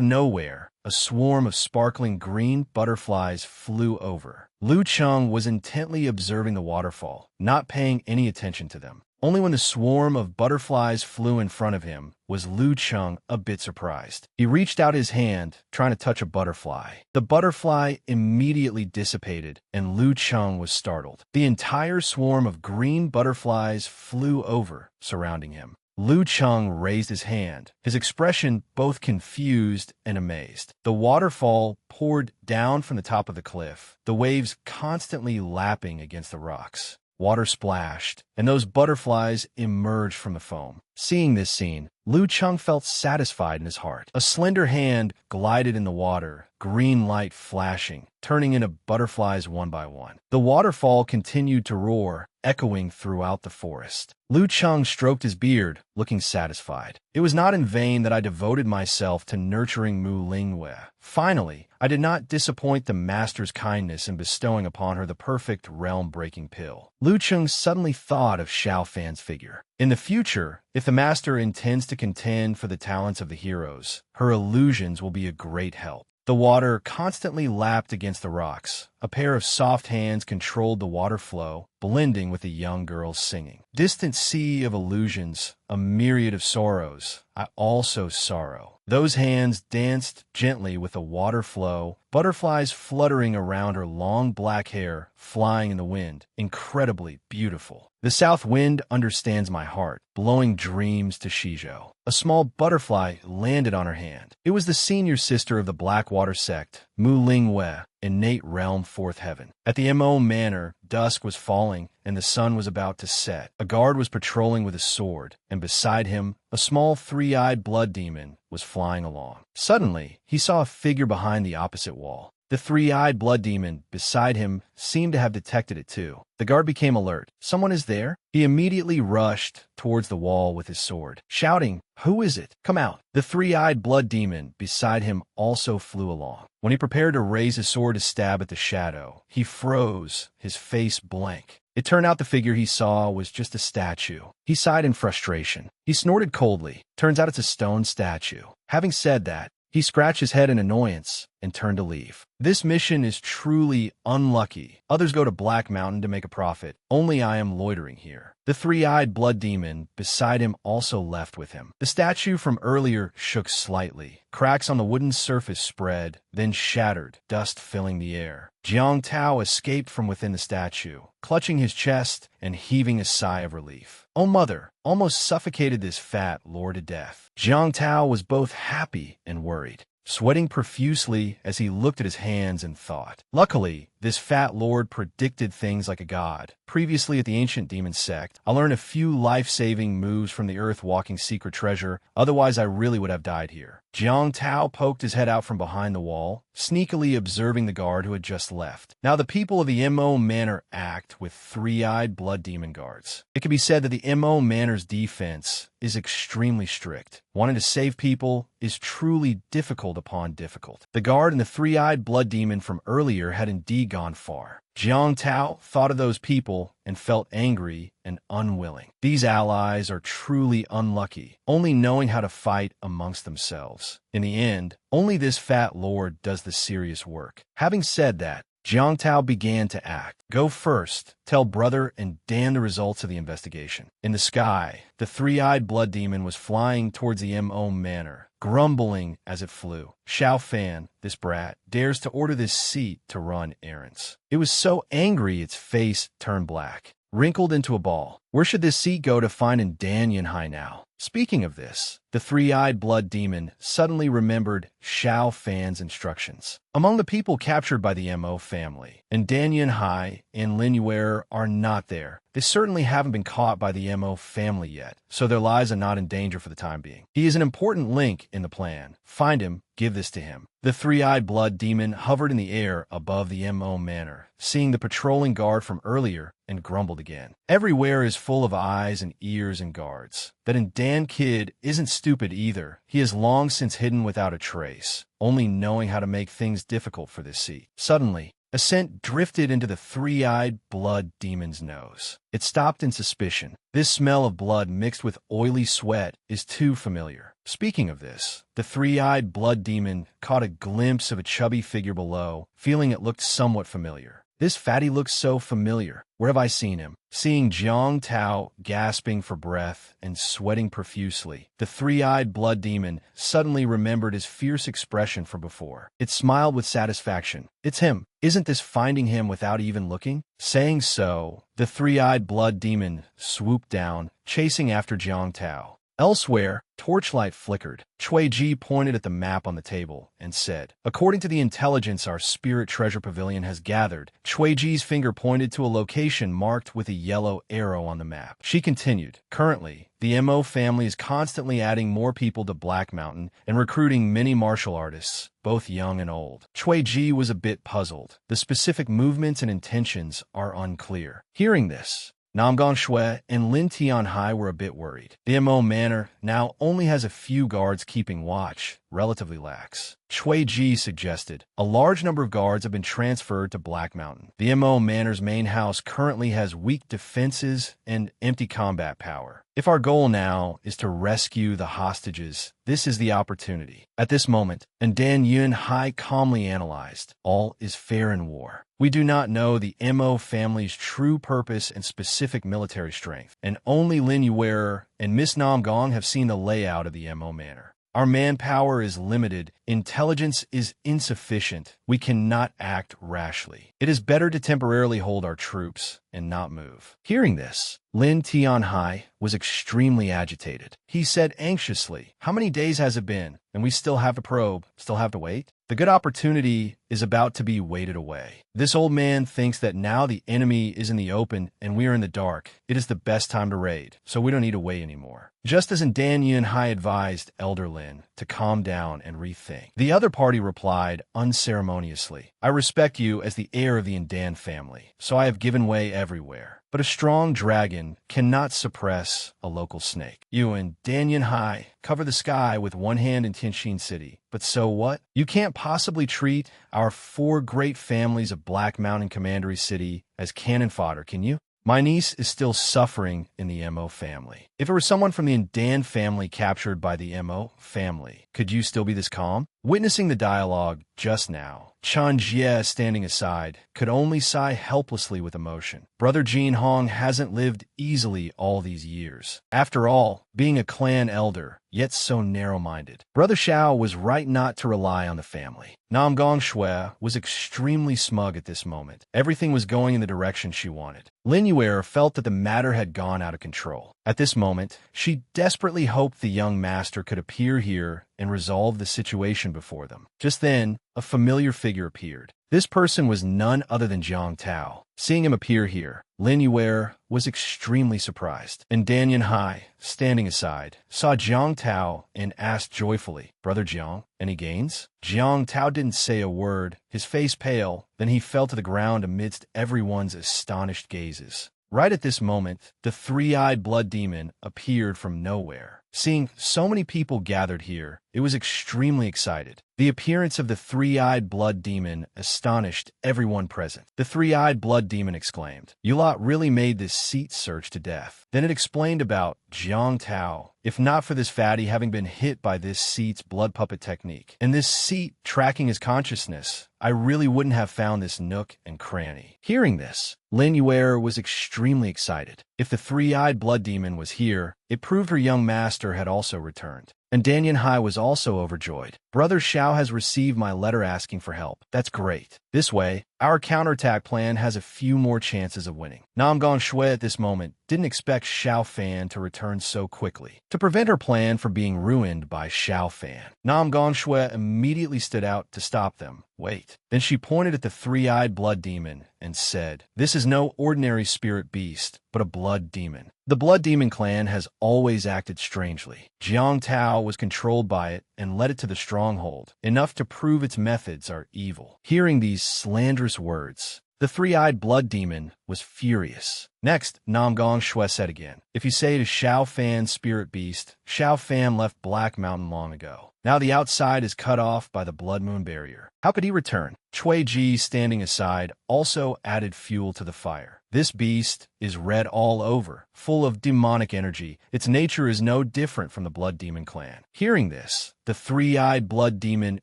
nowhere, a swarm of sparkling green butterflies flew over. Lu Cheng was intently observing the waterfall, not paying any attention to them. Only when the swarm of butterflies flew in front of him was Lu Cheng a bit surprised. He reached out his hand, trying to touch a butterfly. The butterfly immediately dissipated, and Lu Cheng was startled. The entire swarm of green butterflies flew over, surrounding him. Lu Cheng raised his hand, his expression both confused and amazed. The waterfall poured down from the top of the cliff, the waves constantly lapping against the rocks. Water splashed, and those butterflies emerged from the foam. Seeing this scene, Lu Cheng felt satisfied in his heart. A slender hand glided in the water, green light flashing, turning into butterflies one by one. The waterfall continued to roar, echoing throughout the forest. Lu Cheng stroked his beard, looking satisfied. It was not in vain that I devoted myself to nurturing Mu Lingwei. Finally, I did not disappoint the master's kindness in bestowing upon her the perfect realm-breaking pill. Lu Cheng suddenly thought of Xiao Fan's figure. In the future, if the master intends to contend for the talents of the heroes, her illusions will be a great help. The water constantly lapped against the rocks. A pair of soft hands controlled the water flow, blending with the young girl's singing. Distant sea of illusions, a myriad of sorrows, I also sorrow. Those hands danced gently with the water flow, butterflies fluttering around her long black hair, flying in the wind, incredibly beautiful. The south wind understands my heart, blowing dreams to Shizhou. A small butterfly landed on her hand. It was the senior sister of the Blackwater sect, Mu Lingwei, innate realm fourth heaven. At the Mo Manor, dusk was falling, and the sun was about to set. A guard was patrolling with a sword, and beside him, a small three-eyed blood demon was flying along. Suddenly, he saw a figure behind the opposite wall. The three-eyed blood demon beside him seemed to have detected it too. The guard became alert. Someone is there? He immediately rushed towards the wall with his sword, shouting, Who is it? Come out. The three-eyed blood demon beside him also flew along. When he prepared to raise his sword to stab at the shadow, he froze, his face blank. It turned out the figure he saw was just a statue. He sighed in frustration. He snorted coldly. Turns out it's a stone statue. Having said that, he scratched his head in annoyance and turned to leave. This mission is truly unlucky. Others go to Black Mountain to make a profit. Only I am loitering here. The three-eyed blood demon beside him also left with him. The statue from earlier shook slightly. Cracks on the wooden surface spread, then shattered, dust filling the air. Jiang Tao escaped from within the statue, clutching his chest and heaving a sigh of relief. Oh, mother, almost suffocated this fat lord to death. Jiang Tao was both happy and worried, sweating profusely as he looked at his hands and thought. Luckily, this fat lord predicted things like a god. Previously at the ancient demon sect, I learned a few life-saving moves from the earth-walking secret treasure, otherwise I really would have died here. Jiang Tao poked his head out from behind the wall, sneakily observing the guard who had just left. Now the people of the Mo Manor act with three-eyed blood demon guards. It can be said that the Mo Manor's defense is extremely strict. Wanting to save people is truly difficult upon difficult. The guard and the three-eyed blood demon from earlier had indeed gone far. Jiang Tao thought of those people and felt angry and unwilling. These allies are truly unlucky, only knowing how to fight amongst themselves. In the end, only this fat lord does the serious work. Having said that, Jiang Tao began to act. Go first. Tell brother and Dan the results of the investigation. In the sky, the three-eyed blood demon was flying towards the Mo manor, grumbling as it flew. Xiao Fan, this brat, dares to order this seat to run errands. It was so angry its face turned black, wrinkled into a ball. Where should this seat go to find in Dan Yunhai now? Speaking of this, the three-eyed blood demon suddenly remembered Xiao Fan's instructions. Among the people captured by the Mo family, and Dan Yunhai and Lin Yuer are not there. They certainly haven't been caught by the Mo family yet, so their lives are not in danger for the time being. He is an important link in the plan. Find him, give this to him. The three-eyed blood demon hovered in the air above the Mo manor, seeing the patrolling guard from earlier, and grumbled again. Everywhere is full of eyes and ears and guards. That Dan Kid isn't stupid either. He has long since hidden without a trace, only knowing how to make things difficult for this seat. Suddenly, a scent drifted into the three-eyed blood demon's nose. It stopped in suspicion. This smell of blood mixed with oily sweat is too familiar. Speaking of this, the three-eyed blood demon caught a glimpse of a chubby figure below, feeling it looked somewhat familiar. This fatty looks so familiar. Where have I seen him? Seeing Jiang Tao gasping for breath and sweating profusely, the three-eyed blood demon suddenly remembered his fierce expression from before. It smiled with satisfaction. It's him. Isn't this finding him without even looking? Saying so, the three-eyed blood demon swooped down, chasing after Jiang Tao. Elsewhere, torchlight flickered. Cui Ji pointed at the map on the table and said, "According to the intelligence our spirit treasure pavilion has gathered," Cui Ji's finger pointed to a location marked with a yellow arrow on the map. She continued, "Currently, the Mo family is constantly adding more people to Black Mountain and recruiting many martial artists, both young and old." Cui Ji was a bit puzzled. The specific movements and intentions are unclear. Hearing this, Namgong Shui and Lin Tianhai were a bit worried. The Mo manor now only has a few guards keeping watch, relatively lax. Cui Ji suggested, a large number of guards have been transferred to Black Mountain. The Mo manor's main house currently has weak defenses and empty combat power. If our goal now is to rescue the hostages, this is the opportunity. At this moment, and Dan Yunhai calmly analyzed, all is fair in war. We do not know the Mo family's true purpose and specific military strength, and only Lin Yuer and Miss Namgong have seen the layout of the Mo manor. Our manpower is limited, intelligence is insufficient, we cannot act rashly. It is better to temporarily hold our troops and not move. Hearing this, Lin Tianhai was extremely agitated. He said anxiously, "How many days has it been? And we still have to probe, still have to wait?" The good opportunity is about to be waited away. This old man thinks that now the enemy is in the open and we are in the dark. It is the best time to raid, so we don't need to wait anymore. Just as Dan Yunhai advised Elder Lin to calm down and rethink, the other party replied unceremoniously, "I respect you as the heir of the Ndan family, so I have given way everywhere. But a strong dragon cannot suppress a local snake. You and Dan Yunhai cover the sky with one hand in Tianxin City. But so what? You can't possibly treat our 4 great families of Black Mountain Commandery City as cannon fodder, can you? My niece is still suffering in the Mo family. If it were someone from the Ndan family captured by the Mo family, could you still be this calm?" Witnessing the dialogue just now, Chan Jie, standing aside, could only sigh helplessly with emotion. Brother Jin Hong hasn't lived easily all these years. After all, being a clan elder, yet so narrow-minded. Brother Xiao was right not to rely on the family. Namgong Shui was extremely smug at this moment. Everything was going in the direction she wanted. Lin Yuer felt that the matter had gone out of control. At this moment, she desperately hoped the young master could appear here and resolve the situation before them. Just then, a familiar figure appeared. This person was none other than Jiang Tao. Seeing him appear here, Lin Yuer was extremely surprised, and Dan Yunhai, standing aside, saw Jiang Tao and asked joyfully, "Brother Jiang, any gains?" Jiang Tao didn't say a word, his face pale, then he fell to the ground amidst everyone's astonished gazes. Right at this moment, the three-eyed blood demon appeared from nowhere. Seeing so many people gathered here, It was extremely excited. The appearance of the three-eyed blood demon astonished everyone present. The three-eyed blood demon exclaimed, "You lot really made this seat search to death." Then it explained about Jiang Tao. If not for this fatty having been hit by this seat's blood puppet technique, and this seat tracking his consciousness, I really wouldn't have found this nook and cranny. Hearing this, Lin Yuer was extremely excited. If the three-eyed blood demon was here, it proved her young master had also returned. And Dan Yunhai was also overjoyed. Brother Xiao has received my letter asking for help. That's great. This way, our counterattack plan has a few more chances of winning. Nam Gongxue at this moment didn't expect Xiao Fan to return so quickly. To prevent her plan from being ruined by Xiao Fan, Nam Gongxue immediately stood out to stop them. Wait. Then she pointed at the three-eyed blood demon and said, "This is no ordinary spirit beast, but a blood demon. The blood demon clan has always acted strangely. Jiang Tao was controlled by it and led it to the stronghold, enough to prove its methods are evil." Hearing these slanderous words, the three-eyed blood demon was furious. Next, Nam Gongxue said again, "If you say to Xiao Fan spirit beast, Xiao Fan left Black Mountain long ago. Now the outside is cut off by the Blood Moon barrier. How could he return?" Cui Ji, standing aside, also added fuel to the fire. "This beast is red all over, full of demonic energy. Its nature is no different from the Blood Demon clan." Hearing this, the three-eyed blood demon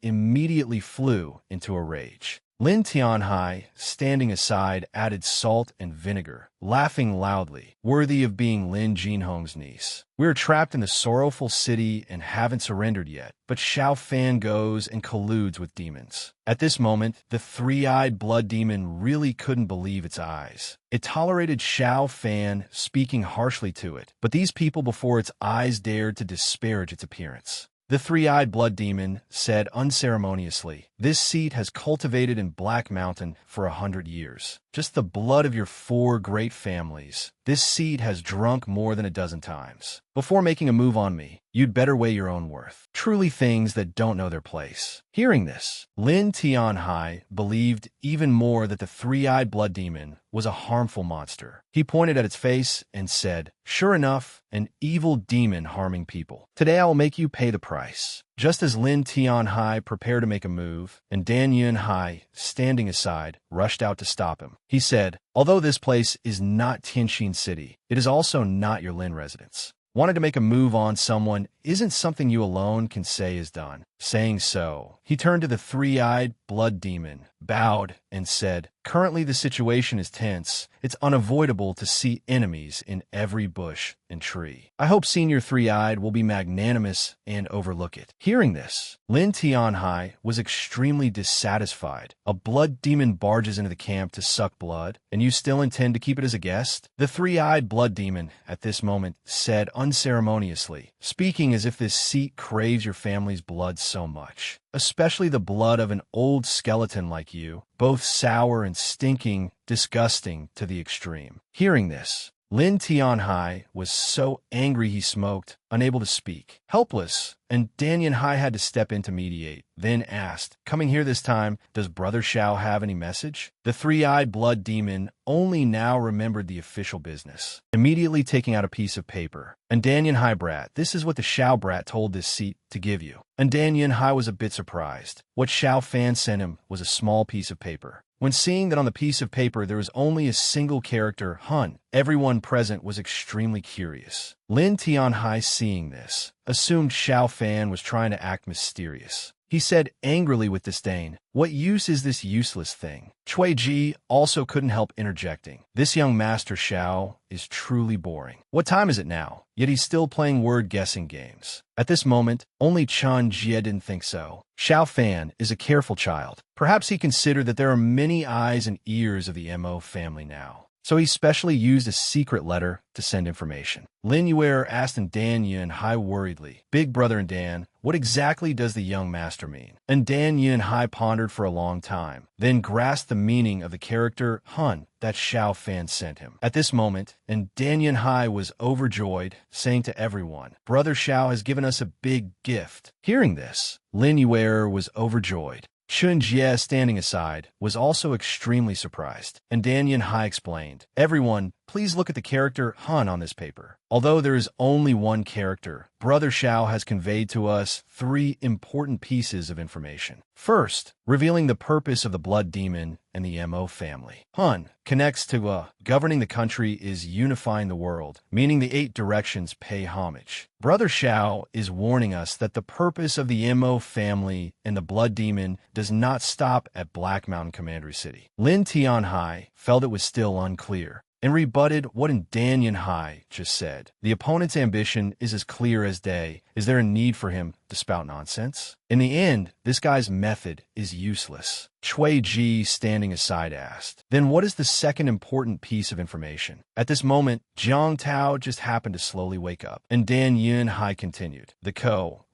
immediately flew into a rage. Lin Tianhai, standing aside, added salt and vinegar, laughing loudly, worthy of being Lin Jinhong's niece. "We are trapped in the sorrowful city and haven't surrendered yet, but Xiao Fan goes and colludes with demons." At this moment, the three-eyed blood demon really couldn't believe its eyes. It tolerated Xiao Fan speaking harshly to it, but these people before its eyes dared to disparage its appearance. The three-eyed blood demon said unceremoniously, "This seat has cultivated in Black Mountain for 100 years. Just the blood of your 4 great families. This seat has drunk more than a dozen times. Before making a move on me, you'd better weigh your own worth. Truly things that don't know their place." Hearing this, Lin Tianhai believed even more that the three-eyed blood demon was a harmful monster. He pointed at its face and said, "Sure enough, an evil demon harming people. Today I will make you pay the price." Just as Lin Tianhai prepared to make a move, and Dan Yunhai, standing aside, rushed out to stop him, he said, "Although this place is not Tianxin City, it is also not your Lin residence. Wanted to make a move on someone isn't something you alone can say is done." Saying so, he turned to the three-eyed blood demon, bowed, and said, "Currently the situation is tense. It's unavoidable to see enemies in every bush and tree. I hope Senior Three-Eyed will be magnanimous and overlook it." Hearing this, Lin Tianhai was extremely dissatisfied. A blood demon barges into the camp to suck blood, and you still intend to keep it as a guest? The three-eyed blood demon, at this moment, said unceremoniously, speaking as if this seat craves your family's blood so much, especially the blood of an old skeleton like you, both sour and stinking, disgusting to the extreme. Hearing this, Lin Tianhai was so angry he smoked, unable to speak. Helpless, and Dan Yunhai had to step in to mediate, then asked, "Coming here this time, does Brother Xiao have any message?" The three-eyed blood demon only now remembered the official business, immediately taking out a piece of paper. "And Dan Yunhai brat, this is what the Xiao brat told this seat to give you." And Dan Yunhai was a bit surprised. What Xiao Fan sent him was a small piece of paper. When seeing that on the piece of paper there was only a single character, Hun, everyone present was extremely curious. Lin Tianhai, seeing this, assumed Xiao Fan was trying to act mysterious. He said angrily with disdain, "What use is this useless thing?" Cui Ji also couldn't help interjecting, "This young Master Xiao is truly boring. What time is it now?" Yet he's still playing word-guessing games. At this moment, only Chen Jie didn't think so. Xiao Fan is a careful child. Perhaps he considered that there are many eyes and ears of the Mo family now. So he specially used a secret letter to send information. Lin Yuer asked in Dan Yunhai worriedly, "Big brother and Dan, what exactly does the young master mean?" And Dan Yunhai pondered for a long time, then grasped the meaning of the character Hun that Xiao Fan sent him. At this moment, and Dan Yunhai was overjoyed, saying to everyone, "Brother Xiao has given us a big gift." Hearing this, Lin Yuer was overjoyed. Chun Jie, standing aside, was also extremely surprised, and Dan Yunhai explained, "Everyone, please look at the character Hun on this paper. Although there is only one character, Brother Xiao has conveyed to us 3 important pieces of information. First, revealing the purpose of the blood demon and the Mo family. Hun connects to governing the country is unifying the world, meaning the 8 directions pay homage. Brother Xiao is warning us that the purpose of the Mo family and the blood demon does not stop at Black Mountain Commandery City. Lin Tianhai felt it was still unclear and rebutted what Dan Yunhai just said. The opponent's ambition is as clear as day. Is there a need for him to spout nonsense? In the end, this guy's method is useless. Chui Ji, standing aside, asked, "Then what is the second important piece of information?" At this moment, Jiang Tao just happened to slowly wake up, and Dan Yunhai continued. The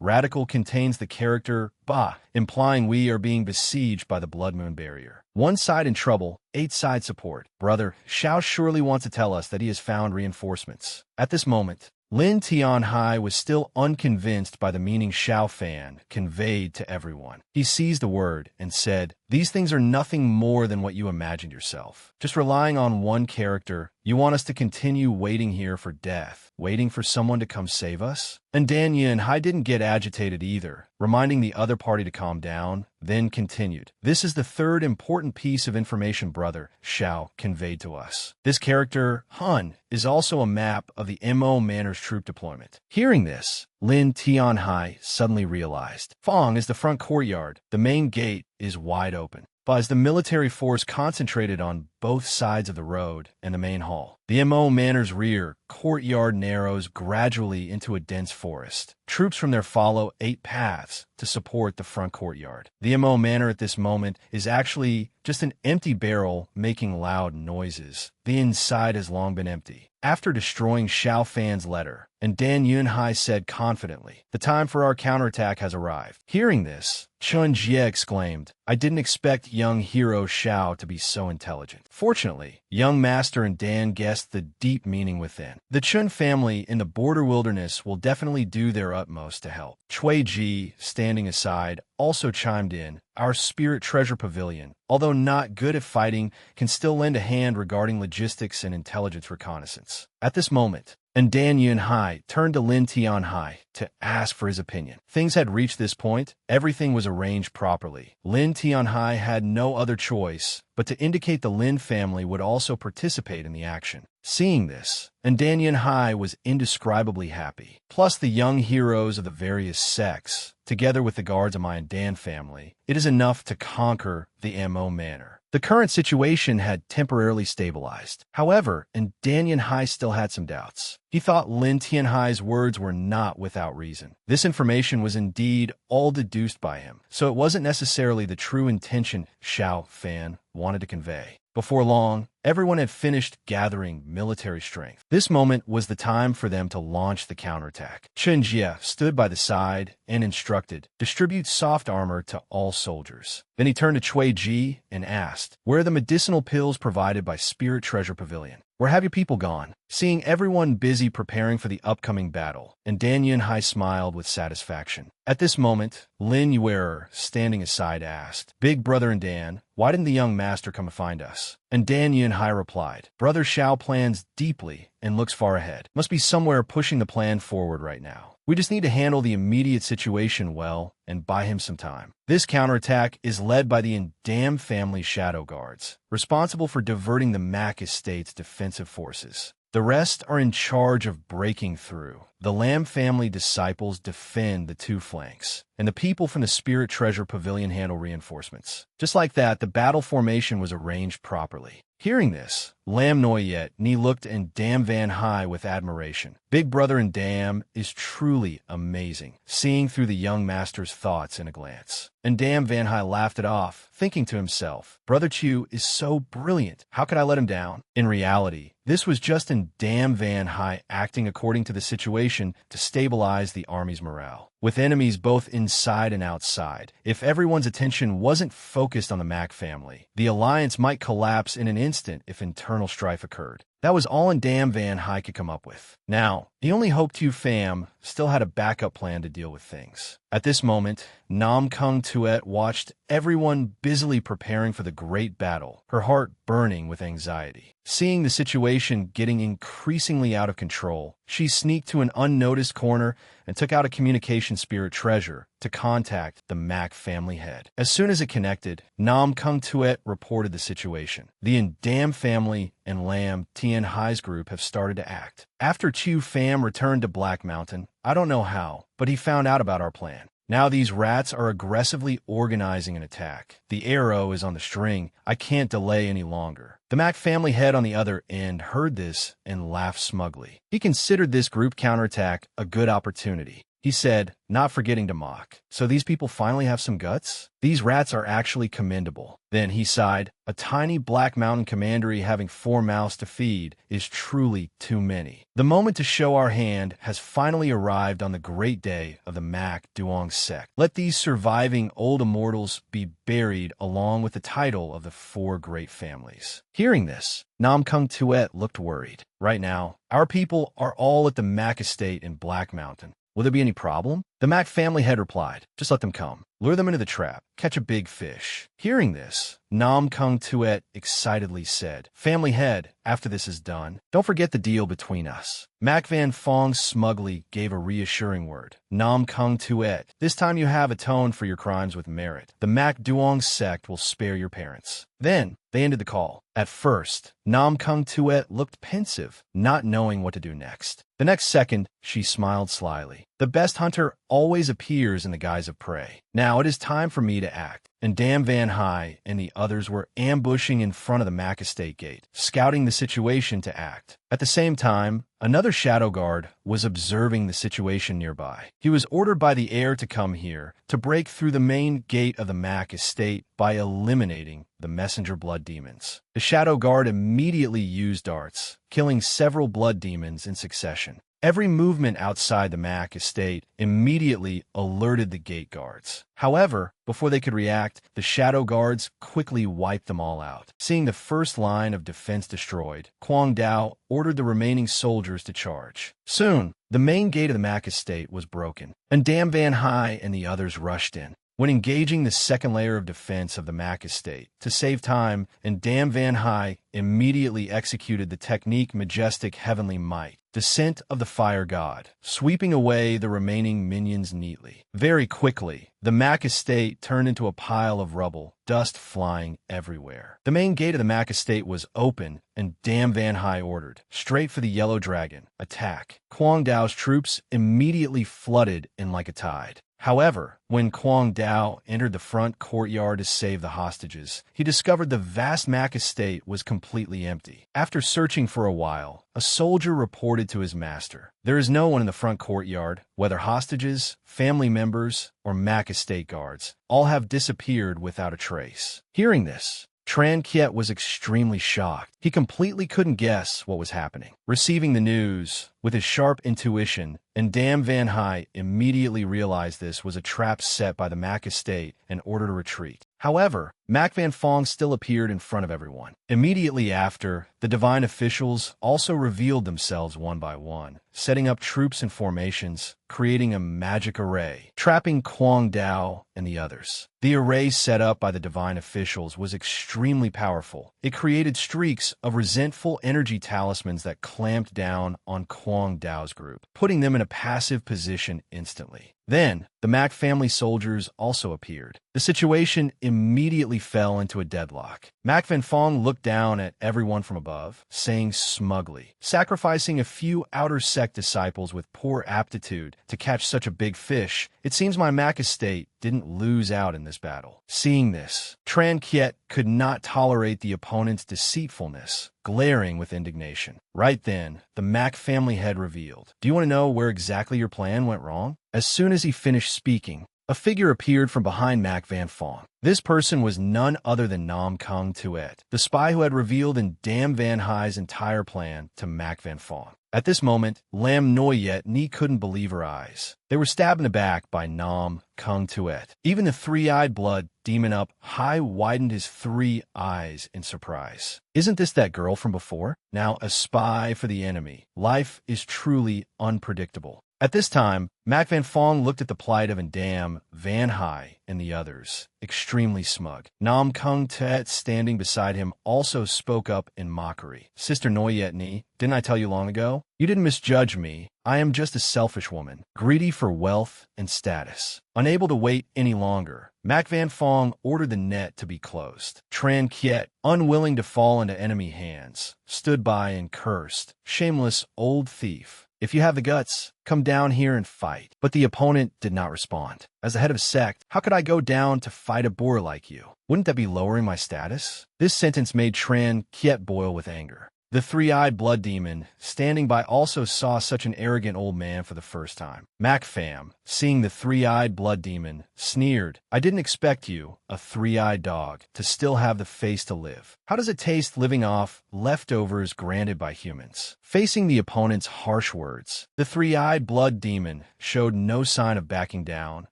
radical contains the character Ba, implying we are being besieged by the Blood Moon Barrier. 1 side in trouble, 8 side support. Brother Xiao surely wants to tell us that he has found reinforcements. At this moment, Lin Tianhai was still unconvinced by the meaning Xiao Fan conveyed to everyone. He seized the word and said, "These things are nothing more than what you imagined yourself. Just relying on one character, you want us to continue waiting here for death, waiting for someone to come save us?" And Dan Yunhai didn't get agitated either, reminding the other party to calm down, then continued. "This is the 3rd important piece of information Brother Xiao conveyed to us. This character, Hun, is also a map of the Mo Manor's troop deployment." Hearing this, Lin Tianhai suddenly realized. Fong is the front courtyard. The main gate is wide open. But as the military force concentrated on both sides of the road and the main hall, the Mo Manor's rear courtyard narrows gradually into a dense forest. Troops from there follow 8 paths to support the front courtyard. The Mo Manor at this moment is actually just an empty barrel making loud noises. The inside has long been empty. After destroying Xiao Fan's letter, and Dan Yunhai said confidently, "The time for our counterattack has arrived." Hearing this, Chun Jie exclaimed, "I didn't expect young hero Xiao to be so intelligent." Fortunately, young master and Dan guessed the deep meaning within. The Chun family in the border wilderness will definitely do their utmost to help. Chui Ji, standing aside, also chimed in, "Our spirit treasure pavilion, although not good at fighting, can still lend a hand regarding logistics and intelligence reconnaissance." At this moment, and Dan Yunhai turned to Lin Tianhai to ask for his opinion. Things had reached this point, everything was arranged properly. Lin Tianhai had no other choice but to indicate the Lin family would also participate in the action. Seeing this, and Dan Yunhai was indescribably happy. Plus the young heroes of the various sects, together with the guards of my and Dan family, it is enough to conquer the Mo Manor. The current situation had temporarily stabilized. However, and Dan Yunhai still had some doubts. He thought Lin Tianhai's words were not without reason. This information was indeed all deduced by him, so it wasn't necessarily the true intention Xiao Fan wanted to convey. Before long, everyone had finished gathering military strength. This moment was the time for them to launch the counterattack. Chun Jie stood by the side and instructed, "Distribute soft armor to all soldiers." Then he turned to Chui Ji and asked, "Where are the medicinal pills provided by Spirit Treasure Pavilion? Where have your people gone?" Seeing everyone busy preparing for the upcoming battle, and Dan Yunhai smiled with satisfaction. At this moment, Lin Yuerer, standing aside, asked, "Big brother and Dan, why didn't the young master come to find us?" And Dan Yunhai replied, "Brother Xiao plans deeply and looks far ahead. Must be somewhere pushing the plan forward right now. We just need to handle the immediate situation well and buy him some time." This counterattack is led by the Ndam family shadow guards, responsible for diverting the Mac Estate's defensive forces. The rest are in charge of breaking through. The Lam family disciples defend the 2 flanks, and the people from the Spirit Treasure Pavilion handle reinforcements. Just like that, the battle formation was arranged properly. Hearing this, Lam Noyet Ni looked and Dam Van Hai with admiration. Big Brother and Dam is truly amazing, seeing through the young master's thoughts in a glance. And Dam Van Hai laughed it off, thinking to himself, "Brother Chu is so brilliant. How could I let him down?" In reality, this was just in Dam Van Hai acting according to the situation to stabilize the army's morale. With enemies both inside and outside, if everyone's attention wasn't focused on the Mac family, the alliance might collapse in an instant if internal strife occurred. That was all in Dam Van High could come up with. Now, he only hoped you fam still had a backup plan to deal with things. At this moment, Nam Kung Tuet watched everyone busily preparing for the great battle, her heart burning with anxiety. Seeing the situation getting increasingly out of control, she sneaked to an unnoticed corner and took out a communication spirit treasure to contact the Mac family head. As soon as it connected, Nam Kung Tuet reported the situation. The Ndam family and Lam Tien Hai's group have started to act. After Chu Pham returned to Black Mountain, I don't know how, but he found out about our plan. Now these rats are aggressively organizing an attack. The arrow is on the string. I can't delay any longer. The Mac family head on the other end heard this and laughed smugly. He considered this group counterattack a good opportunity. He said, not forgetting to mock. So these people finally have some guts? These rats are actually commendable. Then he sighed, a tiny Black Mountain commandery having 4 mouths to feed is truly too many. The moment to show our hand has finally arrived on the great day of the Mac Duong sect. Let these surviving old immortals be buried along with the title of the 4 great families. Hearing this, Nam Kung Tuet looked worried. Right now, our people are all at the Mac estate in Black Mountain. Will there be any problem? The Mac family head replied, just let them come. Lure them into the trap. Catch a big fish. Hearing this, Nam Kung Tuet excitedly said, family head, after this is done, don't forget the deal between us. Mac Van Fong smugly gave a reassuring word. Nam Kung Tuet, this time you have atoned for your crimes with merit. The Mac Duong sect will spare your parents. Then, they ended the call. At first, Nam Kung Tuet looked pensive, not knowing what to do next. The next second, she smiled slyly. The best hunter always appears in the guise of prey. Now it is time for me to act. And Dam Van High and the others were ambushing in front of the Mac estate gate, scouting the situation to act. At the same time, another shadow guard was observing the situation nearby. He was ordered by the heir to come here to break through the main gate of the Mac estate by eliminating the messenger blood demons. The shadow guard immediately used darts, killing several blood demons in succession. Every movement outside the Mac estate immediately alerted the gate guards. However, before they could react, the shadow guards quickly wiped them all out. Seeing the first line of defense destroyed, Quang Dao ordered the remaining soldiers to charge. Soon, the main gate of the Mac estate was broken, and Dam Van High and the others rushed in. When engaging the second layer of defense of the Mac estate, to save time, and Dam Van High immediately executed the technique Majestic Heavenly Might, Descent of the Fire God, sweeping away the remaining minions neatly. Very quickly, the Mac estate turned into a pile of rubble, dust flying everywhere. The main gate of the Mac estate was open, and Dam Van High ordered, straight for the Yellow Dragon, attack. Quang Dao's troops immediately flooded in like a tide. However, when Quang Dao entered the front courtyard to save the hostages, he discovered the vast Mac estate was completely empty. After searching for a while, a soldier reported to his master, there is no one in the front courtyard, whether hostages, family members, or Mac estate guards. All have disappeared without a trace. Hearing this, Tran Kiet was extremely shocked. He completely couldn't guess what was happening. Receiving the news, with his sharp intuition, and Dam Van High immediately realized this was a trap set by the Mac estate and ordered a retreat. However, Mac Van Fong still appeared in front of everyone. Immediately after, the divine officials also revealed themselves one by one, setting up troops and formations, creating a magic array, trapping Quang Dao and the others. The array set up by the divine officials was extremely powerful. It created streaks of resentful energy talismans that clamped down on Quang Dao's group, putting them in a passive position instantly. Then, the Mac family soldiers also appeared. The situation immediately fell into a deadlock. Mac Van Fong looked down at everyone from above, saying smugly, sacrificing a few outer sect disciples with poor aptitude to catch such a big fish, it seems my Mac estate didn't lose out in this battle. Seeing this, Tran Kiet could not tolerate the opponent's deceitfulness, glaring with indignation. Right then, the Mac family head revealed, do you want to know where exactly your plan went wrong? As soon as he finished speaking, a figure appeared from behind Mac Van Fong. This person was none other than Nam Kung Tuet, the spy who had revealed in Dam Van High's entire plan to Mac Van Fong. At this moment, Lam Noyet Ni couldn't believe her eyes. They were stabbed in the back by Nam Kung Tuet. Even the three-eyed blood demon up high widened his 3 eyes in surprise. Isn't this that girl from before? Now a spy for the enemy. Life is truly unpredictable. At this time, Mac Van Fong looked at the plight of Ndam, Van Hai, and the others, extremely smug. Nam Kung Tet, standing beside him, also spoke up in mockery. Sister Noyet Ni, didn't I tell you long ago? You didn't misjudge me. I am just a selfish woman, greedy for wealth and status. Unable to wait any longer, Mac Van Fong ordered the net to be closed. Tran Kiet, unwilling to fall into enemy hands, stood by and cursed, "Shameless old thief. If you have the guts, come down here and fight." But the opponent did not respond. As the head of sect, how could I go down to fight a boor like you? Wouldn't that be lowering my status? This sentence made Tran Kiet boil with anger. The three-eyed blood demon, standing by, also saw such an arrogant old man for the first time. Mac Fam, seeing the three-eyed blood demon, sneered, "I didn't expect you, a three-eyed dog, to still have the face to live. How does it taste living off leftovers granted by humans?" Facing the opponent's harsh words, the three-eyed blood demon showed no sign of backing down,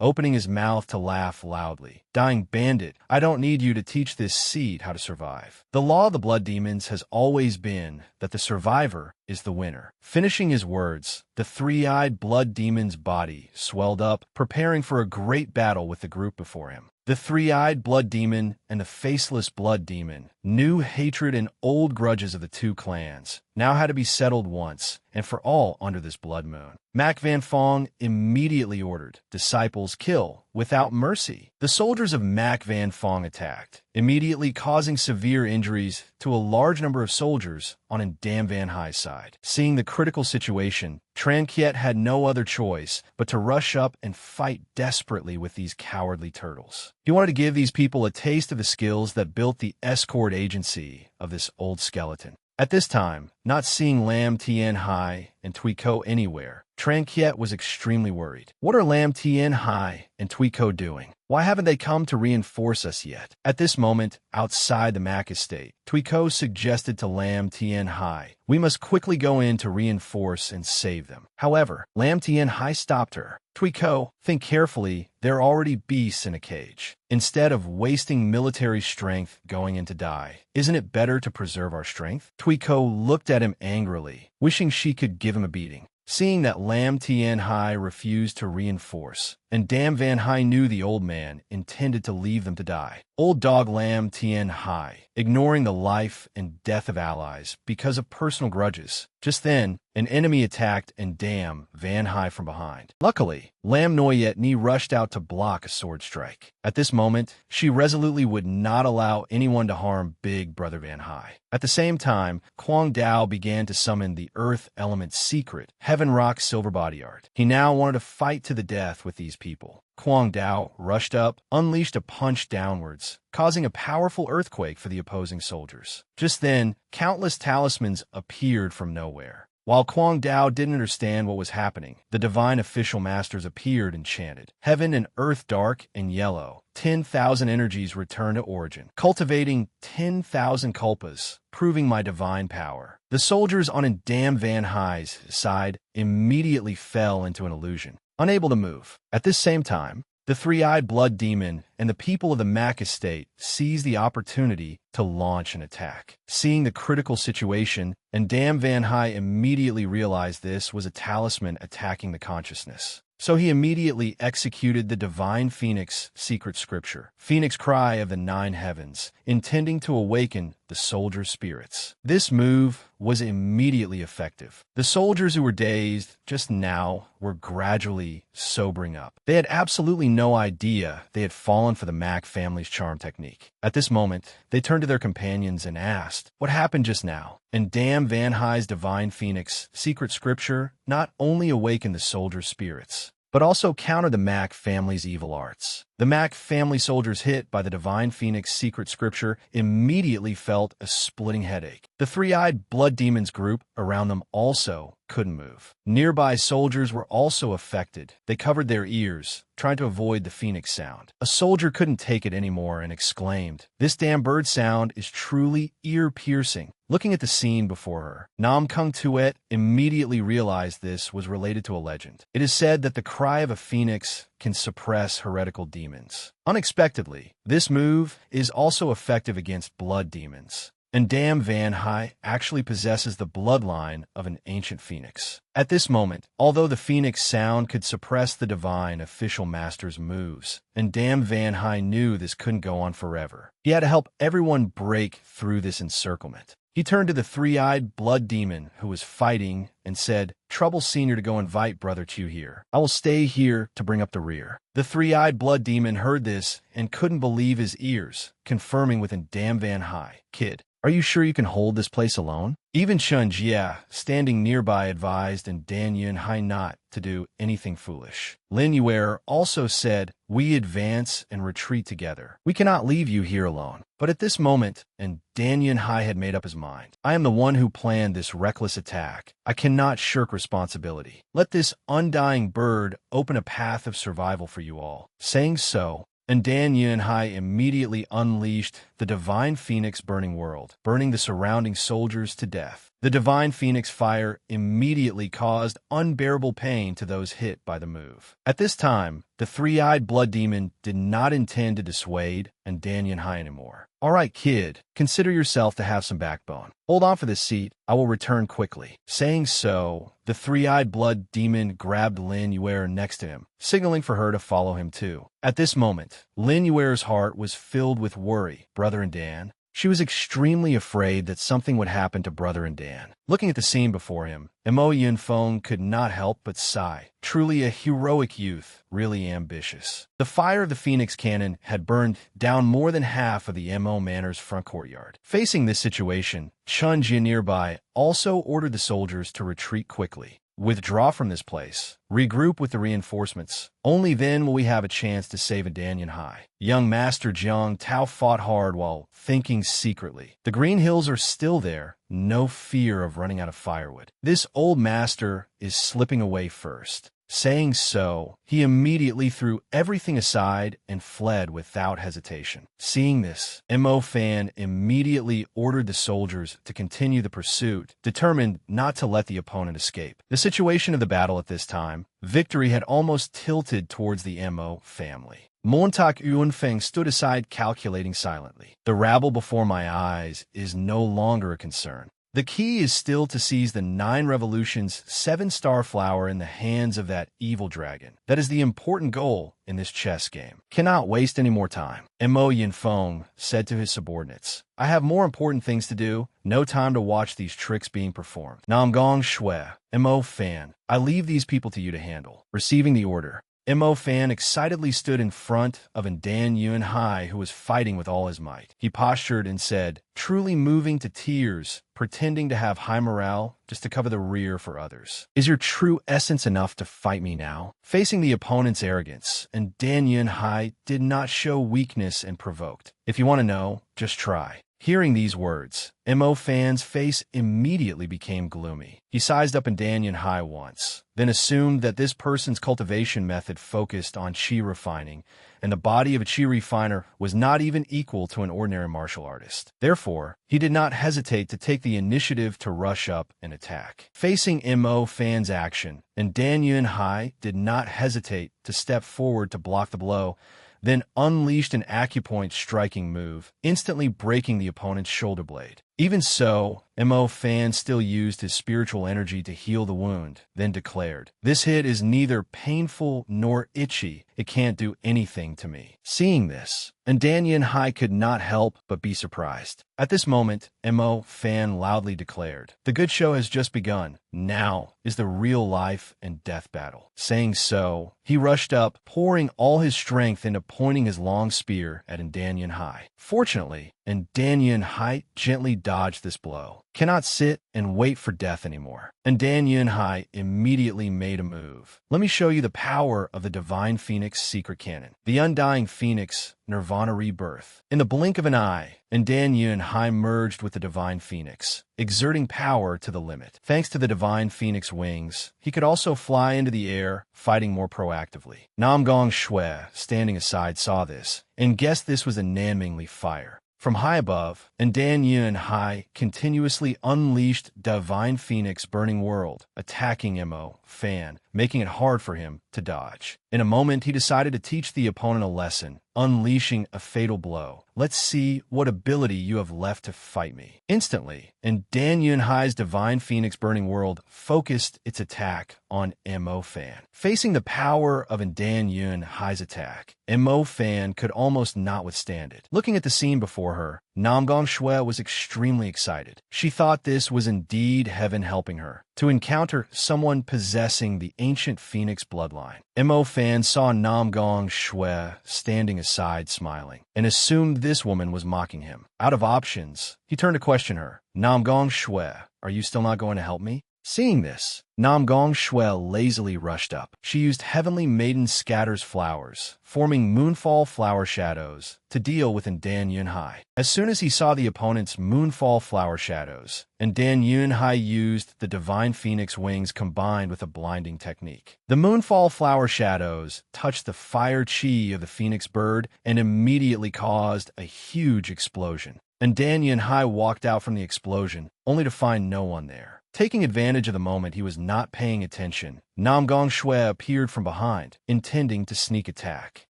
opening his mouth to laugh loudly. "Dying bandit, I don't need you to teach this seed how to survive. The law of the blood demons has always been that the survivor is the winner." Finishing his words, the three-eyed blood demon's body swelled up, preparing for a great battle with the group before him. The three-eyed blood demon and the faceless blood demon, new hatred and old grudges of the two clans, now had to be settled once and for all under this blood moon. Mac Van Fong immediately ordered, "Disciples kill without mercy." The soldiers of Mac Van Fong attacked, immediately causing severe injuries to a large number of soldiers on Ndam Van Hai's side. Seeing the critical situation, Tran Kiet had no other choice but to rush up and fight desperately with these cowardly turtles. He wanted to give these people a taste of the skills that built the escort agency of this old skeleton. At this time, not seeing Lam Tien Hai and Tui Ko anywhere, Tran Kiet was extremely worried. What are Lam Tien Hai and Tui Ko doing? Why haven't they come to reinforce us yet? At this moment, outside the Mac estate, Tui Ko suggested to Lam Tien Hai, "We must quickly go in to reinforce and save them." However, Lam Tien Hai stopped her. "Tui Ko, think carefully. They're already beasts in a cage. Instead of wasting military strength going in to die, isn't it better to preserve our strength?" Tui Ko looked at him angrily, wishing she could give him a beating. Seeing that Lam Tien Hai refused to reinforce, and Ndam Van Hai knew the old man intended to leave them to die. Old dog Lam Tien Hai, ignoring the life and death of allies because of personal grudges. Just then, an enemy attacked Ndam Van Hai from behind. Luckily, Lam Noyet Ni rushed out to block a sword strike. At this moment, she resolutely would not allow anyone to harm Big Brother Van Hai. At the same time, Kwang Dao began to summon the Earth Element's secret, Heaven Rock Silver Body Art. He now wanted to fight to the death with these people. Kwang Dao rushed up, unleashed a punch downwards, causing a powerful earthquake for the opposing soldiers. Just then, countless talismans appeared from nowhere. While Kwang Dao didn't understand what was happening, the divine official masters appeared and chanted, "Heaven and earth dark and yellow. 10,000 energies return to origin, cultivating 10,000 kulpas, proving my divine power." The soldiers on Ndam Van Hai's side immediately fell into an illusion, unable to move. At this same time, the three-eyed blood demon and the people of the Mac estate seized the opportunity to launch an attack. Seeing the critical situation, Ndam Van Hai immediately realized this was a talisman attacking the consciousness. So he immediately executed the Divine Phoenix secret scripture, Phoenix Cry of the Nine Heavens, intending to awaken the soldiers' spirits. This move was immediately effective. The soldiers who were dazed just now were gradually sobering up. They had absolutely no idea they had fallen for the Mac family's charm technique. At this moment, they turned to their companions and asked, "What happened just now?" And Ndam Van Hai's Divine Phoenix secret scripture not only awakened the soldiers' spirits, but also countered the Mac family's evil arts. The Mac family soldiers hit by the Divine Phoenix secret scripture immediately felt a splitting headache. The three-eyed blood demons group around them also couldn't move. Nearby soldiers were also affected. They covered their ears, trying to avoid the phoenix sound. A soldier couldn't take it anymore and exclaimed, "This damn bird sound is truly ear-piercing." Looking at the scene before her, Nam Kung Tuet immediately realized this was related to a legend. It is said that the cry of a phoenix can suppress heretical demons. Unexpectedly, this move is also effective against blood demons. And Dam Van Hai actually possesses the bloodline of an ancient phoenix. At this moment, although the phoenix sound could suppress the divine official master's moves, and Dam Van Hai knew this couldn't go on forever, he had to help everyone break through this encirclement. He turned to the three-eyed blood demon who was fighting and said, "Trouble Senior to go invite Brother Chu here. I will stay here to bring up the rear." The three-eyed blood demon heard this and couldn't believe his ears, confirming within Dam Van Hai, "Kid, are you sure you can hold this place alone?" Even Chun Jia, standing nearby, advised and Dan Yun Hai not to do anything foolish. Lin Yuer also said, "We advance and retreat together. We cannot leave you here alone." But at this moment, and Dan Yun Hai had made up his mind, "I am the one who planned this reckless attack. I cannot shirk responsibility. Let this undying bird open a path of survival for you all." Saying so, and Dan Yun Hai immediately unleashed the Divine Phoenix burning world, burning the surrounding soldiers to death. The Divine Phoenix fire immediately caused unbearable pain to those hit by the move. At this time, the three-eyed blood demon did not intend to dissuade and Dan Yun Hai anymore. "All right, kid, consider yourself to have some backbone. Hold on for this seat. I will return quickly." Saying so, the three-eyed blood demon grabbed Lin Yuer next to him, signaling for her to follow him too. At this moment, Lin Yuer's heart was filled with worry. Brother and Dan? She was extremely afraid that something would happen to Brother and Dan. Looking at the scene before him, Mo Yunfeng could not help but sigh. Truly a heroic youth, really ambitious. The fire of the Phoenix cannon had burned down more than half of the Mo Manor's front courtyard. Facing this situation, Chun Jin nearby also ordered the soldiers to retreat quickly. "Withdraw from this place. Regroup with the reinforcements. Only then will we have a chance to save a Dan Yun Hai." Young Master Jiang Tao fought hard while thinking secretly. The Green Hills are still there, no fear of running out of firewood. This old master is slipping away first. Saying so, he immediately threw everything aside and fled without hesitation. Seeing this, Mo Fan immediately ordered the soldiers to continue the pursuit, determined not to let the opponent escape. The situation of the battle at this time, victory had almost tilted towards the Mo family. Montauk Yunfeng stood aside, calculating silently. "The rabble before my eyes is no longer a concern. The key is still to seize the 9 revolutions 7-star flower in the hands of that evil dragon. That is the important goal in this chess game. Cannot waste any more time." Mo Yunfeng said to his subordinates, "I have more important things to do. No time to watch these tricks being performed. Namgong Shui, Mo Fan, I leave these people to you to handle." Receiving the order, Mo Fan excitedly stood in front of Dan Yun Hai, who was fighting with all his might. He postured and said, truly moving to tears, pretending to have high morale just to cover the rear for others, "Is your true essence enough to fight me now?" Facing the opponent's arrogance, and Dan Yun Hai did not show weakness and provoked. "If you want to know, just try." Hearing these words, Mo Fan's face immediately became gloomy. He sized up Dan Yun Hai once, then assumed that this person's cultivation method focused on chi refining, and the body of a chi refiner was not even equal to an ordinary martial artist. Therefore, he did not hesitate to take the initiative to rush up and attack. Facing Mo Fan's action, and Dan Yun Hai did not hesitate to step forward to block the blow, then unleashed an acupoint striking move, instantly breaking the opponent's shoulder blade. Even so, Mo Fan still used his spiritual energy to heal the wound, then declared, "This hit is neither painful nor itchy. It can't do anything to me." Seeing this, and Dan Yun Hai could not help but be surprised. At this moment, Mo Fan loudly declared, "The good show has just begun. Now is the real life and death battle." Saying so, he rushed up, pouring all his strength into pointing his long spear at Dan Yun Hai. Fortunately, and Dan Yun Hai gently dodged this blow. Cannot sit and wait for death anymore. And Dan Yun Hai immediately made a move. Let me show you the power of the Divine Phoenix secret cannon. The Undying Phoenix, Nirvana Rebirth. In the blink of an eye, and Dan Yun Hai merged with the Divine Phoenix, exerting power to the limit. Thanks to the Divine Phoenix wings, he could also fly into the air, fighting more proactively. Nam Gong Shui, standing aside, saw this, and guessed this was a Nanmingli fire. From high above, and Dan Yun Hai continuously unleashed Divine Phoenix Burning World, attacking Mo Fan, making it hard for him to dodge. In a moment, he decided to teach the opponent a lesson, unleashing a fatal blow. Let's see what ability you have left to fight me. Instantly, and Dan Yun Hai's Divine Phoenix Burning World focused its attack on Mo Fan. Facing the power of Dan Yun Hai's attack, Mo Fan could almost not withstand it. Looking at the scene before her, Nam Gong Shui was extremely excited. She thought this was indeed heaven helping her, to encounter someone possessing the ancient Phoenix bloodline. Mo Fan saw Nam Gong Shui standing aside smiling, and assumed this woman was mocking him. Out of options, he turned to question her. Nam Gong Shui, are you still not going to help me? Seeing this, Nam Gong Shui lazily rushed up. She used Heavenly Maiden Scatters flowers, forming Moonfall flower shadows, to deal with Dan Yun Hai. As soon as he saw the opponent's Moonfall flower shadows, and Dan Yun Hai used the Divine Phoenix wings combined with a blinding technique. The Moonfall flower shadows touched the fire chi of the Phoenix bird and immediately caused a huge explosion. And Dan Yun Hai walked out from the explosion, only to find no one there. Taking advantage of the moment he was not paying attention, Nam Gong Shui appeared from behind, intending to sneak attack.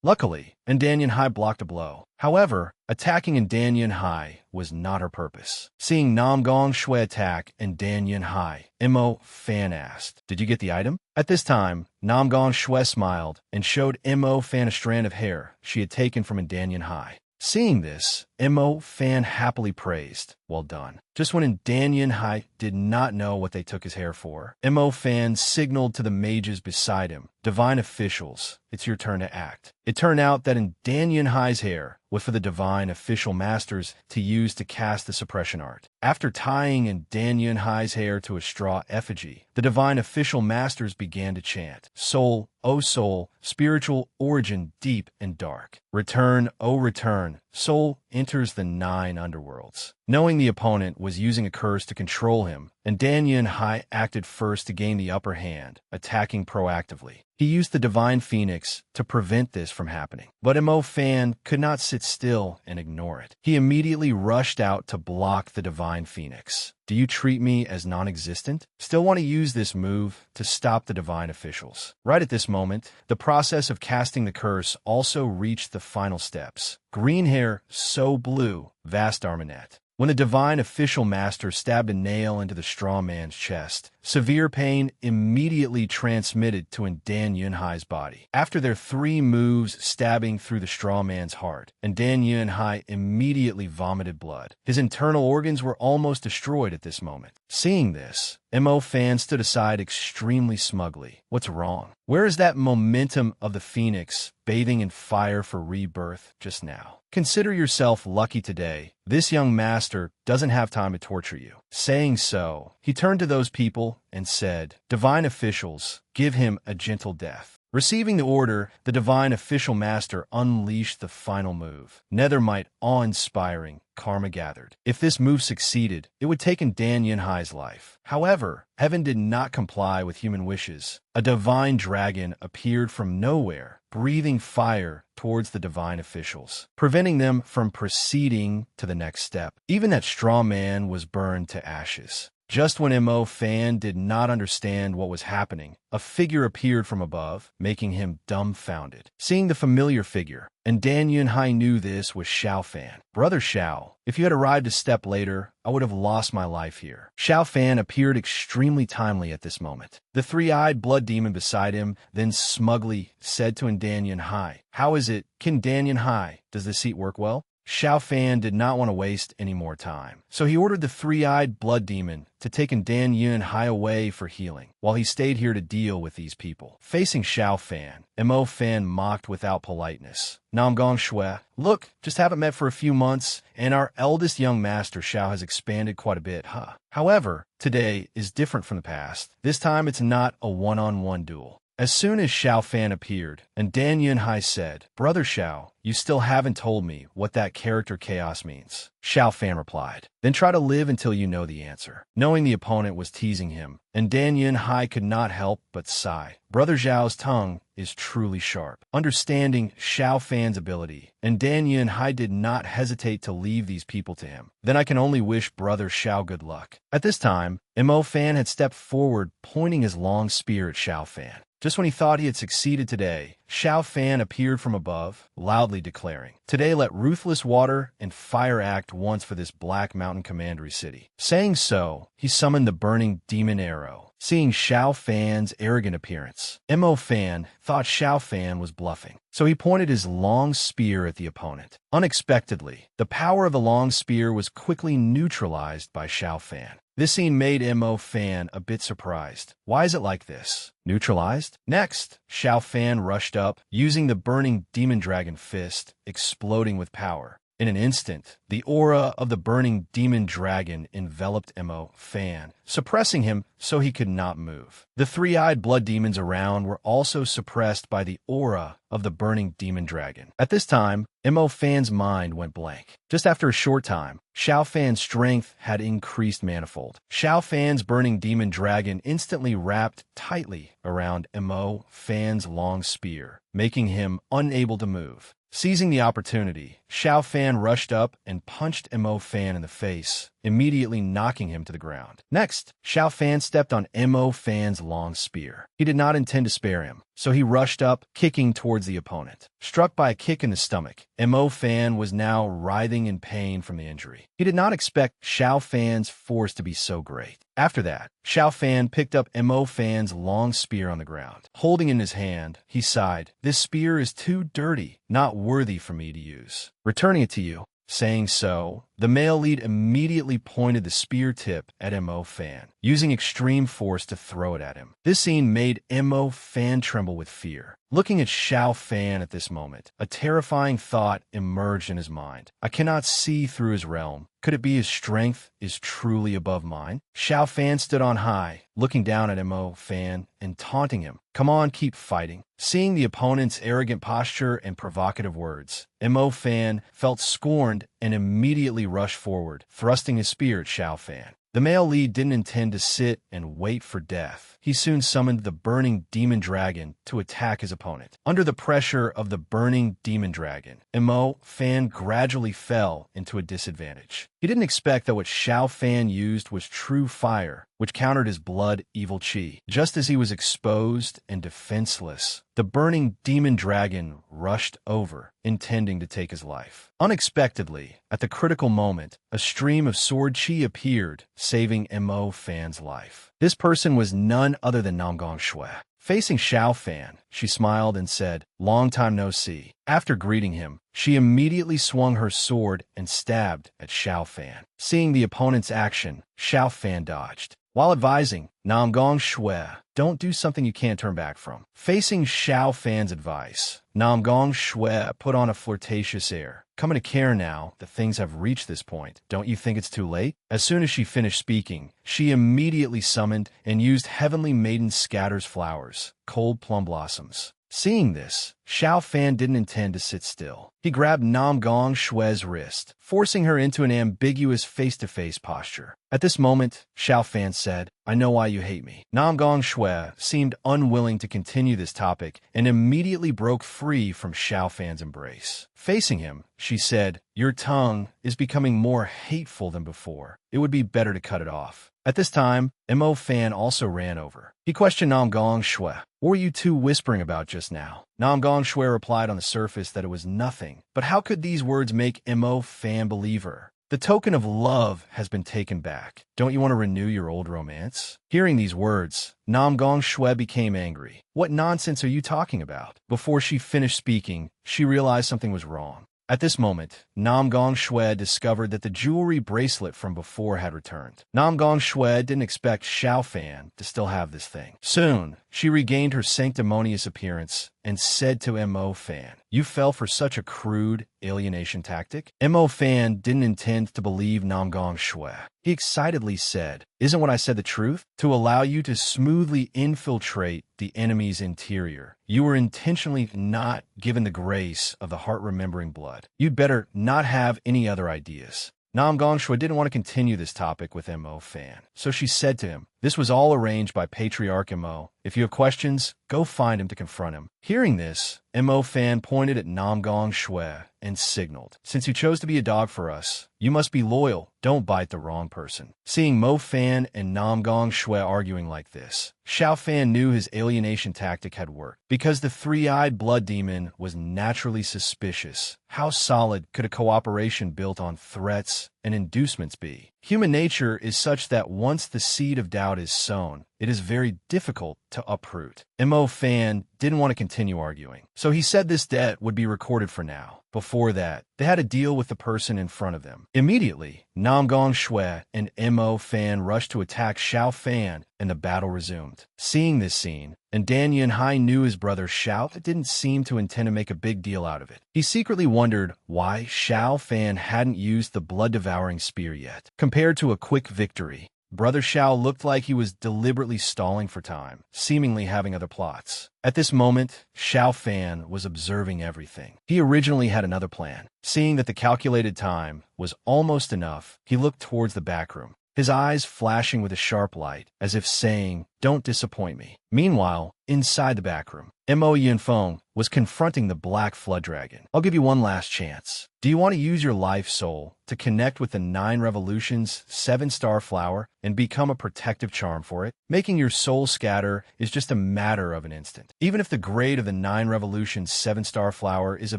Luckily, Dan Yun Hai blocked a blow. However, attacking Dan Yun Hai was not her purpose. Seeing Nam Gong Shui attack Dan Yun Hai, Mo Fan asked, "Did you get the item?" At this time, Nam Gong Shui smiled and showed Mo Fan a strand of hair she had taken from Dan Yun Hai. Seeing this, Mo Fan happily praised, "Well done." Just when Dan Yun Hai did not know what they took his hair for, Mo Fan signaled to the mages beside him, "Divine officials, it's your turn to act." It turned out that Dan Yun Hai's hair was for the Divine Official Masters to use to cast the suppression art. After tying Dan Yun Hai's hair to a straw effigy, the Divine Official Masters began to chant, "Soul, O soul, spiritual origin deep and dark. Return, O return, soul enters the 9 underworlds." Knowing the opponent was using a curse to control him, Dan Yun Hai acted first to gain the upper hand, attacking proactively. He used the Divine Phoenix to prevent this from happening. But Mo Fan could not sit still and ignore it. He immediately rushed out to block the Divine Phoenix. "Do you treat me as non-existent? Still want to use this move to stop the Divine Officials?" Right at this moment, the process of casting the curse also reached the final steps. Green hair, so blue, vast armanet. When the Divine Official Master stabbed a nail into the straw man's chest, severe pain immediately transmitted to Dan Yun Hai's body. After their 3 moves stabbing through the straw man's heart, Dan Yun Hai immediately vomited blood. His internal organs were almost destroyed at this moment. Seeing this, Mo Fan stood aside extremely smugly. "What's wrong? Where is that momentum of the Phoenix bathing in fire for rebirth just now? Consider yourself lucky today. This young master doesn't have time to torture you." Saying so, he turned to those people and said, "Divine officials, give him a gentle death." Receiving the order, the Divine Official Master unleashed the final move. Nethermite, awe-inspiring, karma gathered. If this move succeeded, it would take Dan Yun Hai's life. However, heaven did not comply with human wishes. A divine dragon appeared from nowhere, breathing fire towards the Divine Officials, preventing them from proceeding to the next step. Even that straw man was burned to ashes. Just when Mo Fan did not understand what was happening, a figure appeared from above, making him dumbfounded. Seeing the familiar figure, Dan Yun Hai knew this was Xiao Fan. "Brother Xiao, if you had arrived a step later, I would have lost my life here." Xiao Fan appeared extremely timely at this moment. The 3-eyed blood demon beside him then smugly said to Dan Yun Hai, "How is it, Kin Dan Yun Hai? Does the seat work well?" Xiao Fan did not want to waste any more time. So he ordered the three-eyed blood demon to take Dan Yun Hai away for healing, while he stayed here to deal with these people. Facing Xiao Fan, Mo Fan mocked without politeness. Nam Gong Shui, look, just haven't met for a few months, and our eldest young master Xiao has expanded quite a bit, huh? However, today is different from the past. This time it's not a one-on-one duel. As soon as Xiao Fan appeared, and Dan Yun Hai said, Brother Xiao, you still haven't told me what that character chaos means. Xiao Fan replied, then try to live until you know the answer. Knowing the opponent was teasing him, and Dan Yun Hai could not help but sigh. Brother Xiao's tongue is truly sharp. Understanding Xiao Fan's ability, and Dan Yun Hai did not hesitate to leave these people to him. Then I can only wish Brother Xiao good luck. At this time, Mo Fan had stepped forward, pointing his long spear at Xiao Fan. Just when he thought he had succeeded today, Xiao Fan appeared from above, loudly declaring, Today let ruthless water and fire act once for this Black Mountain Commandery city. Saying so, he summoned the burning demon arrow. Seeing Xiao Fan's arrogant appearance, Mo Fan thought Xiao Fan was bluffing, so he pointed his long spear at the opponent. Unexpectedly, the power of the long spear was quickly neutralized by Xiao Fan. This scene made Mo Fan a bit surprised. Why is it like this? Neutralized? Next, Xiao Fan rushed up, using the burning demon dragon fist, exploding with power. In an instant, the aura of the burning demon dragon enveloped Mo Fan, suppressing him so he could not move. The three-eyed blood demons around were also suppressed by the aura of the burning demon dragon. At this time, Mo Fan's mind went blank. Just after a short time, Xiao Fan's strength had increased manifold. Xiao Fan's burning demon dragon instantly wrapped tightly around Mo Fan's long spear, making him unable to move. Seizing the opportunity, Xiao Fan rushed up and punched Mo Fan in the face, immediately knocking him to the ground. Next, Xiao Fan stepped on Mo Fan's long spear. He did not intend to spare him, so he rushed up, kicking towards the opponent. Struck by a kick in the stomach, Mo Fan was now writhing in pain from the injury. He did not expect Xiao Fan's force to be so great. After that, Xiao Fan picked up Mo Fan's long spear on the ground. Holding it in his hand, he sighed, This spear is too dirty, not worthy for me to use. Returning it to you. Saying so, the male lead immediately pointed the spear tip at Mo Fan, using extreme force to throw it at him. This scene made Mo Fan tremble with fear. Looking at Xiao Fan at this moment, a terrifying thought emerged in his mind. I cannot see through his realm. Could it be his strength is truly above mine? Xiao Fan stood on high, looking down at Mo Fan and taunting him. Come on, keep fighting. Seeing the opponent's arrogant posture and provocative words, Mo Fan felt scorned and immediately rushed forward, thrusting his spear at Xiao Fan. The male lead didn't intend to sit and wait for death. He soon summoned the burning demon dragon to attack his opponent. Under the pressure of the burning demon dragon, Mo Fan gradually fell into a disadvantage. He didn't expect that what Xiao Fan used was true fire, which countered his blood evil chi. Just as he was exposed and defenseless, the burning demon dragon rushed over, intending to take his life. Unexpectedly, at the critical moment, a stream of sword chi appeared, saving Mo Fan's life. This person was none other than Nam Gong Shui. Facing Xiao Fan, she smiled and said, Long time no see. After greeting him, she immediately swung her sword and stabbed at Xiao Fan. Seeing the opponent's action, Xiao Fan dodged. While advising Nam Gong Shui, don't do something you can't turn back from. Facing Xiao Fan's advice, Nam Gong Shui put on a flirtatious air. Coming to care now that things have reached this point, don't you think it's too late? As soon as she finished speaking, she immediately summoned and used Heavenly Maiden Scatters Flowers, Cold Plum Blossoms. Seeing this, Xiao Fan didn't intend to sit still. He grabbed Nam Gong Shui's wrist, forcing her into an ambiguous face-to-face posture. At this moment, Xiao Fan said, I know why you hate me. Nam Gong Shui seemed unwilling to continue this topic and immediately broke free from Xiao Fan's embrace. Facing him, she said, Your tongue is becoming more hateful than before. It would be better to cut it off. At this time, Mo Fan also ran over. He questioned Nam Gong Shui. What were you two whispering about just now? Nam Gong Shui replied on the surface that it was nothing. But how could these words make Mo Fan believe her? The token of love has been taken back. Don't you want to renew your old romance? Hearing these words, Nam Gong Shui became angry. What nonsense are you talking about? Before she finished speaking, she realized something was wrong. At this moment, Nam Gong Shui discovered that the jewelry bracelet from before had returned. Nam Gong Shui didn't expect Xiao Fan to still have this thing. Soon, she regained her sanctimonious appearance and said to Mo Fan, "You fell for such a crude alienation tactic?" Mo Fan didn't intend to believe Nam Gong Shui. He excitedly said, "Isn't what I said the truth? To allow you to smoothly infiltrate the enemy's interior. You were intentionally not given the grace of the heart-remembering blood. You'd better not have any other ideas." Nam Gong Shui didn't want to continue this topic with Mo Fan, so she said to him, "This was all arranged by Patriarch Mo. If you have questions, go find him to confront him." Hearing this, Mo Fan pointed at Nam Gong Shui and signaled, "Since you chose to be a dog for us, you must be loyal. Don't bite the wrong person." Seeing Mo Fan and Nam Gong Shui arguing like this, Xiao Fan knew his alienation tactic had worked. Because the three-eyed blood demon was naturally suspicious, how solid could a cooperation built on threats and inducements be? Human nature is such that once the seed of doubt is sown, it is very difficult to uproot. Mo Fan didn't want to continue arguing, so he said this debt would be recorded for now. Before that, they had to deal with the person in front of them. Immediately, Nam Gong Shui and Mo Fan rushed to attack Xiao Fan, and the battle resumed. Seeing this scene, and Dan Yunhai knew his brother Xiao didn't seem to intend to make a big deal out of it. He secretly wondered why Xiao Fan hadn't used the blood-devouring spear yet. Compared to a quick victory, Brother Xiao looked like he was deliberately stalling for time, seemingly having other plots. At this moment, Xiao Fan was observing everything. He originally had another plan. Seeing that the calculated time was almost enough, he looked towards the back room, his eyes flashing with a sharp light, as if saying, "Don't disappoint me." Meanwhile, inside the back room, Mo Yunfeng was confronting the Black Flood Dragon. "I'll give you one last chance. Do you want to use your life soul to connect with the 9 Revolutions 7-star flower and become a protective charm for it? Making your soul scatter is just a matter of an instant. Even if the grade of the 9 Revolutions 7-star flower is a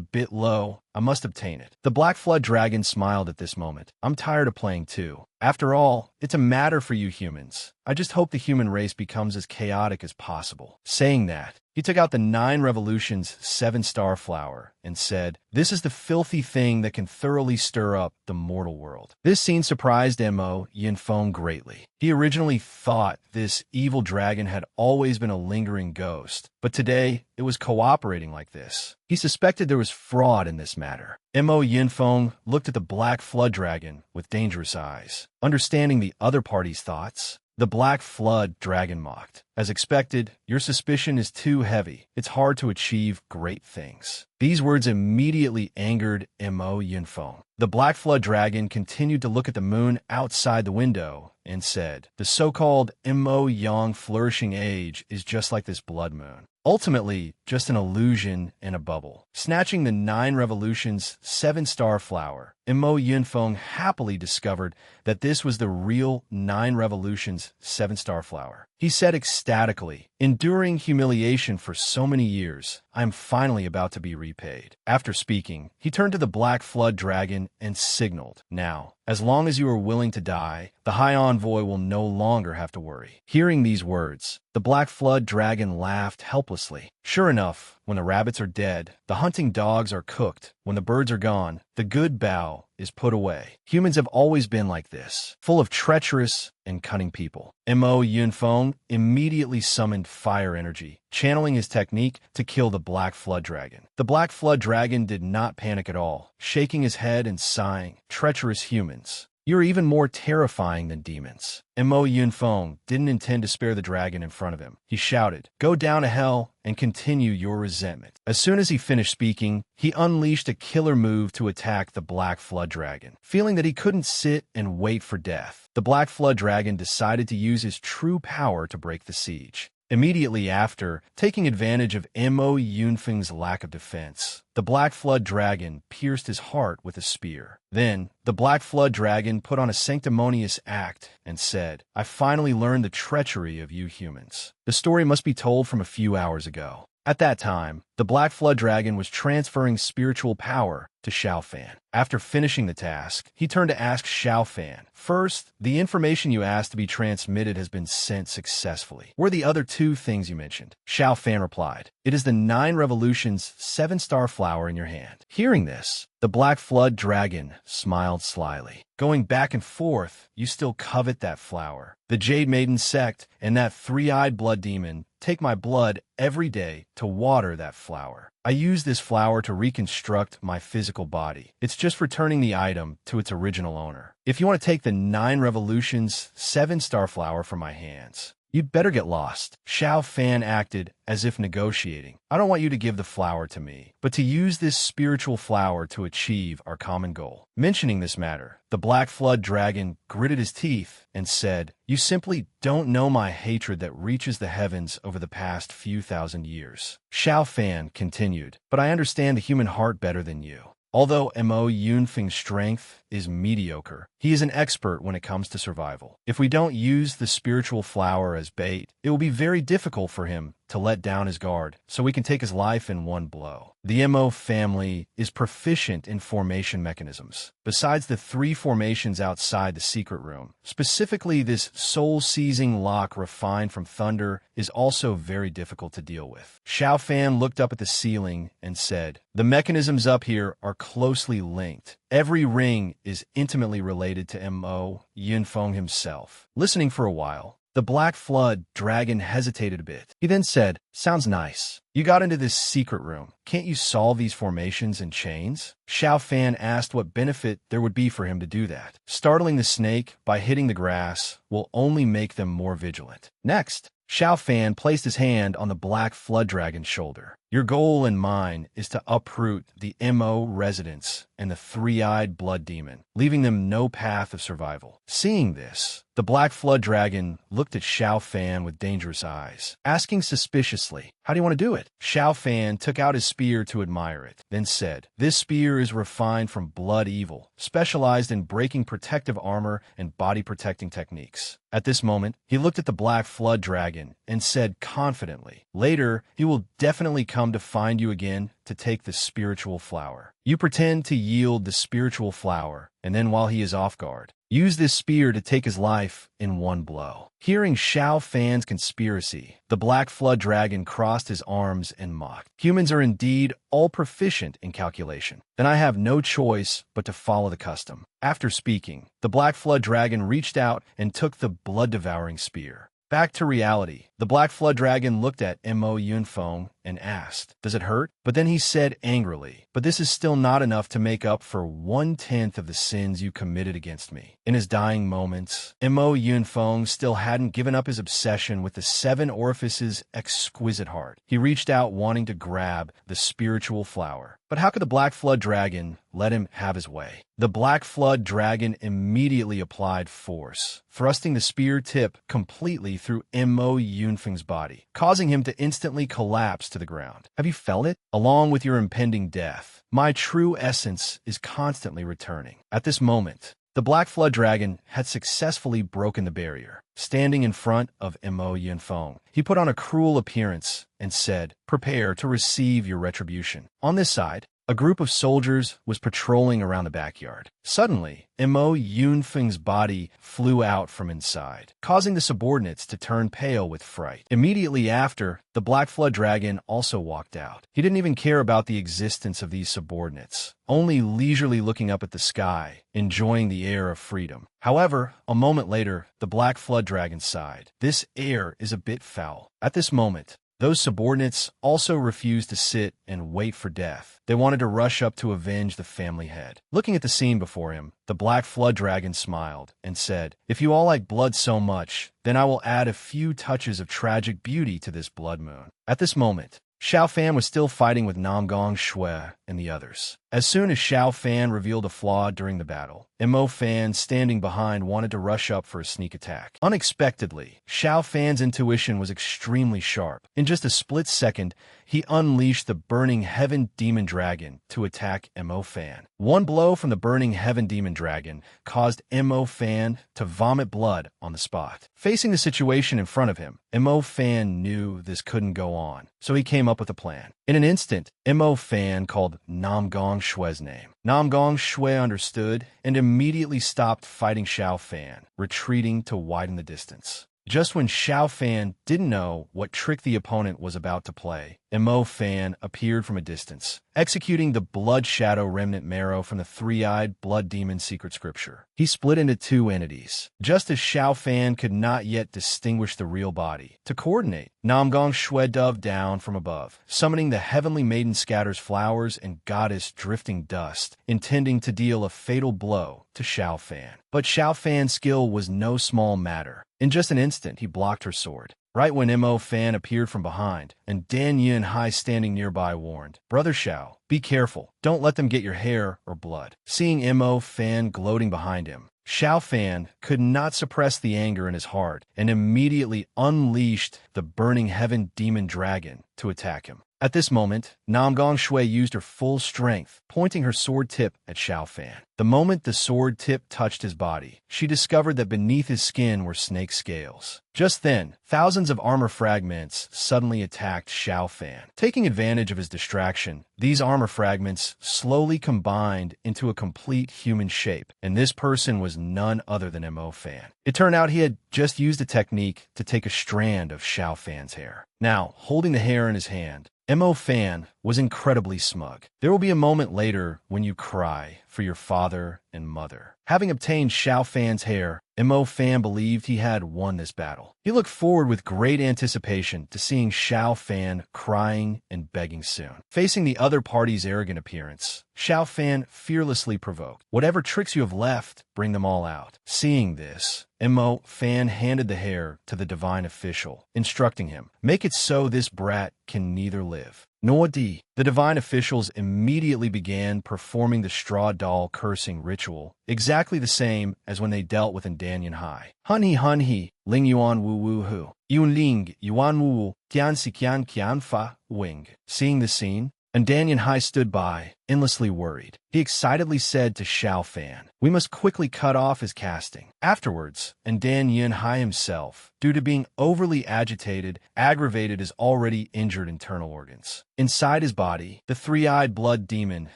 bit low, I must obtain it." The Black Flood Dragon smiled at this moment. "I'm tired of playing too. After all, it's a matter for you humans. I just hope the human race becomes as chaotic as possible." Saying that, he took out the 9 Revolutions 7-star flower and said, "This is the filthy thing that can thoroughly stir up the mortal world." This scene surprised Mo Yunfeng greatly. He originally thought this evil dragon had always been a lingering ghost, but today it was cooperating like this. He suspected there was fraud in this matter. Mo Yunfeng looked at the Black Flood Dragon with dangerous eyes. Understanding the other party's thoughts, the Black Flood Dragon mocked, "As expected, your suspicion is too heavy. It's hard to achieve great things." These words immediately angered Mo Yunfeng. The Black Flood Dragon continued to look at the moon outside the window and said, "The so-called Mo Yang flourishing age is just like this blood moon. Ultimately, just an illusion and a bubble." Snatching the 9 Revolutions 7-star flower, Mo Yunfeng happily discovered that this was the real 9 Revolutions 7-star flower. He said ecstatically, "Enduring humiliation for so many years, I am finally about to be repaid." After speaking, he turned to the Black Flood Dragon and signaled, "Now, as long as you are willing to die, the High Envoy will no longer have to worry." Hearing these words, the Black Flood Dragon laughed helplessly. Sure enough, when the rabbits are dead, the hunting dogs are cooked. When the birds are gone, the good bough is put away. Humans have always been like this, full of treacherous and cunning people. Mo Yunfeng immediately summoned fire energy, channeling his technique to kill the Black Flood Dragon. The Black Flood Dragon did not panic at all, shaking his head and sighing, "Treacherous humans. You're even more terrifying than demons." Mo Yunfeng didn't intend to spare the dragon in front of him. He shouted, "Go down to hell and continue your resentment." As soon as he finished speaking, he unleashed a killer move to attack the Black Flood Dragon. Feeling that he couldn't sit and wait for death, the Black Flood Dragon decided to use his true power to break the siege. Immediately after, taking advantage of Mo Yunfeng's lack of defense, the Black Flood Dragon pierced his heart with a spear. Then, the Black Flood Dragon put on a sanctimonious act and said, "I finally learned the treachery of you humans." The story must be told from a few hours ago. At that time, the Black Flood Dragon was transferring spiritual power to Xiao Fan. After finishing the task, he turned to ask Xiao Fan, "First, the information you asked to be transmitted has been sent successfully. What are the other two things you mentioned?" Xiao Fan replied, "It is the 9 Revolutions 7-star flower in your hand." Hearing this, the Black Flood Dragon smiled slyly. "Going back and forth, you still covet that flower. The Jade Maiden sect and that 3-eyed blood demon take my blood every day to water that flower. I use this flower to reconstruct my physical body. It's just returning the item to its original owner. If you want to take the 9 Revolutions 7-star flower from my hands, you'd better get lost." Xiao Fan acted as if negotiating. "I don't want you to give the flower to me, but to use this spiritual flower to achieve our common goal." Mentioning this matter, the Black Flood Dragon gritted his teeth and said, "You simply don't know my hatred that reaches the heavens over the past few thousand years." Xiao Fan continued, "But I understand the human heart better than you. Although Mo Yunfeng's strength is mediocre, he is an expert when it comes to survival. If we don't use the spiritual flower as bait, it will be very difficult for him to let down his guard, so we can take his life in one blow. The Mo family is proficient in formation mechanisms. Besides the 3 formations outside the secret room, specifically this soul-seizing lock refined from thunder is also very difficult to deal with." Xiao Fan looked up at the ceiling and said, "The mechanisms up here are closely linked. Every ring is intimately related to Mo Yunfeng himself." Listening for a while, the Black Flood Dragon hesitated a bit. He then said, "Sounds nice. You got into this secret room. Can't you solve these formations in chains?" Xiao Fan asked what benefit there would be for him to do that. Startling the snake by hitting the grass will only make them more vigilant. Next, Xiao Fan placed his hand on the Black Flood Dragon's shoulder. "Your goal and mine is to uproot the Mo residents and the 3-eyed blood demon, leaving them no path of survival." Seeing this, the Black Flood Dragon looked at Xiao Fan with dangerous eyes, asking suspiciously, "How do you want to do it?" Xiao Fan took out his spear to admire it, then said, "This spear is refined from blood evil, specialized in breaking protective armor and body-protecting techniques." At this moment, he looked at the Black Flood Dragon and said confidently, "Later, he will definitely come to find you again to take the spiritual flower. You pretend to yield the spiritual flower, and then while he is off guard, use this spear to take his life in one blow." Hearing Xiao Fan's conspiracy, the Black Flood Dragon crossed his arms and mocked. "Humans are indeed all proficient in calculation. Then I have no choice but to follow the custom." After speaking, the Black Flood Dragon reached out and took the blood-devouring spear. Back to reality, the Black Flood Dragon looked at Mo Yunfeng and asked, "Does it hurt?" But then he said angrily, "But this is still not enough to make up for 1/10 of the sins you committed against me." In his dying moments, Mo Yunfeng still hadn't given up his obsession with the 7 orifices' exquisite heart. He reached out wanting to grab the spiritual flower. But how could the Black Flood Dragon let him have his way? The Black Flood Dragon immediately applied force, thrusting the spear tip completely through Mo Yunfeng's body, causing him to instantly collapse to the ground. "Have you felt it? Along with your impending death, my true essence is constantly returning." At this moment, the Black Flood Dragon had successfully broken the barrier. Standing in front of Mo Yunfeng, he put on a cruel appearance and said, "Prepare to receive your retribution." On this side, a group of soldiers was patrolling around the backyard. Suddenly, Mo Yunfeng's body flew out from inside, causing the subordinates to turn pale with fright. Immediately after, the Black Flood Dragon also walked out. He didn't even care about the existence of these subordinates, only leisurely looking up at the sky, enjoying the air of freedom. However, a moment later, the Black Flood Dragon sighed. "This air is a bit foul." At this moment, those subordinates also refused to sit and wait for death. They wanted to rush up to avenge the family head. Looking at the scene before him, the Black Flood Dragon smiled and said, "If you all like blood so much, then I will add a few touches of tragic beauty to this blood moon." At this moment, Xiao Fan was still fighting with Namgong Shui and the others. As soon as Xiao Fan revealed a flaw during the battle, Mo Fan, standing behind, wanted to rush up for a sneak attack. Unexpectedly, Xiao Fan's intuition was extremely sharp. In just a split second, he unleashed the Burning Heaven Demon Dragon to attack Mo Fan. One blow from the Burning Heaven Demon Dragon caused Mo Fan to vomit blood on the spot. Facing the situation in front of him, Mo Fan knew this couldn't go on, so he came up with a plan. In an instant, Mo Fan called Nam Gong Shui's name. Nam Gong Shui understood and immediately stopped fighting Xiao Fan, retreating to widen the distance. Just when Xiao Fan didn't know what trick the opponent was about to play, Mo Fan appeared from a distance, executing the Blood Shadow Remnant Marrow from the three-eyed Blood Demon secret scripture. He split into two entities, just as Xiao Fan could not yet distinguish the real body. To coordinate, Nam Gong Shui dove down from above, summoning the Heavenly Maiden Scatters Flowers and Goddess Drifting Dust, intending to deal a fatal blow to Xiao Fan. But Xiao Fan's skill was no small matter. In just an instant, he blocked her sword. Right when Mo Fan appeared from behind, and Dan Yun Hai standing nearby warned, "Brother Xiao, be careful. Don't let them get your hair or blood." Seeing Mo Fan gloating behind him, Xiao Fan could not suppress the anger in his heart and immediately unleashed the Burning Heaven Demon Dragon to attack him. At this moment, Nam Gong Shui used her full strength, pointing her sword tip at Xiao Fan. The moment the sword tip touched his body, she discovered that beneath his skin were snake scales. Just then, thousands of armor fragments suddenly attacked Xiao Fan. Taking advantage of his distraction, these armor fragments slowly combined into a complete human shape, and this person was none other than Mo Fan. It turned out he had just used a technique to take a strand of Xiao Fan's hair. Now, holding the hair in his hand, Mo Fan was incredibly smug. There will be a moment later when you cry for your father and mother. Having obtained Xiao Fan's hair, Mo Fan believed he had won this battle. He looked forward with great anticipation to seeing Xiao Fan crying and begging soon. Facing the other party's arrogant appearance, Xiao Fan fearlessly provoked, "Whatever tricks you have left, bring them all out." Seeing this, Mo Fan handed the hair to the divine official, instructing him, "Make it so this brat can neither live nor die." The divine officials immediately began performing the straw doll cursing ritual, exactly the same as when they dealt with Danyan Hai. Hun he, ling yuan wu wu hu. Yun ling yuan wu, tian si kian fa, wing. Seeing the scene, Danyan Hai stood by, endlessly worried. He excitedly said to Xiao Fan, "We must quickly cut off his casting." Afterwards, Dan Yun Hai himself, due to being overly agitated, aggravated his already injured internal organs. Inside his body, the three-eyed blood demon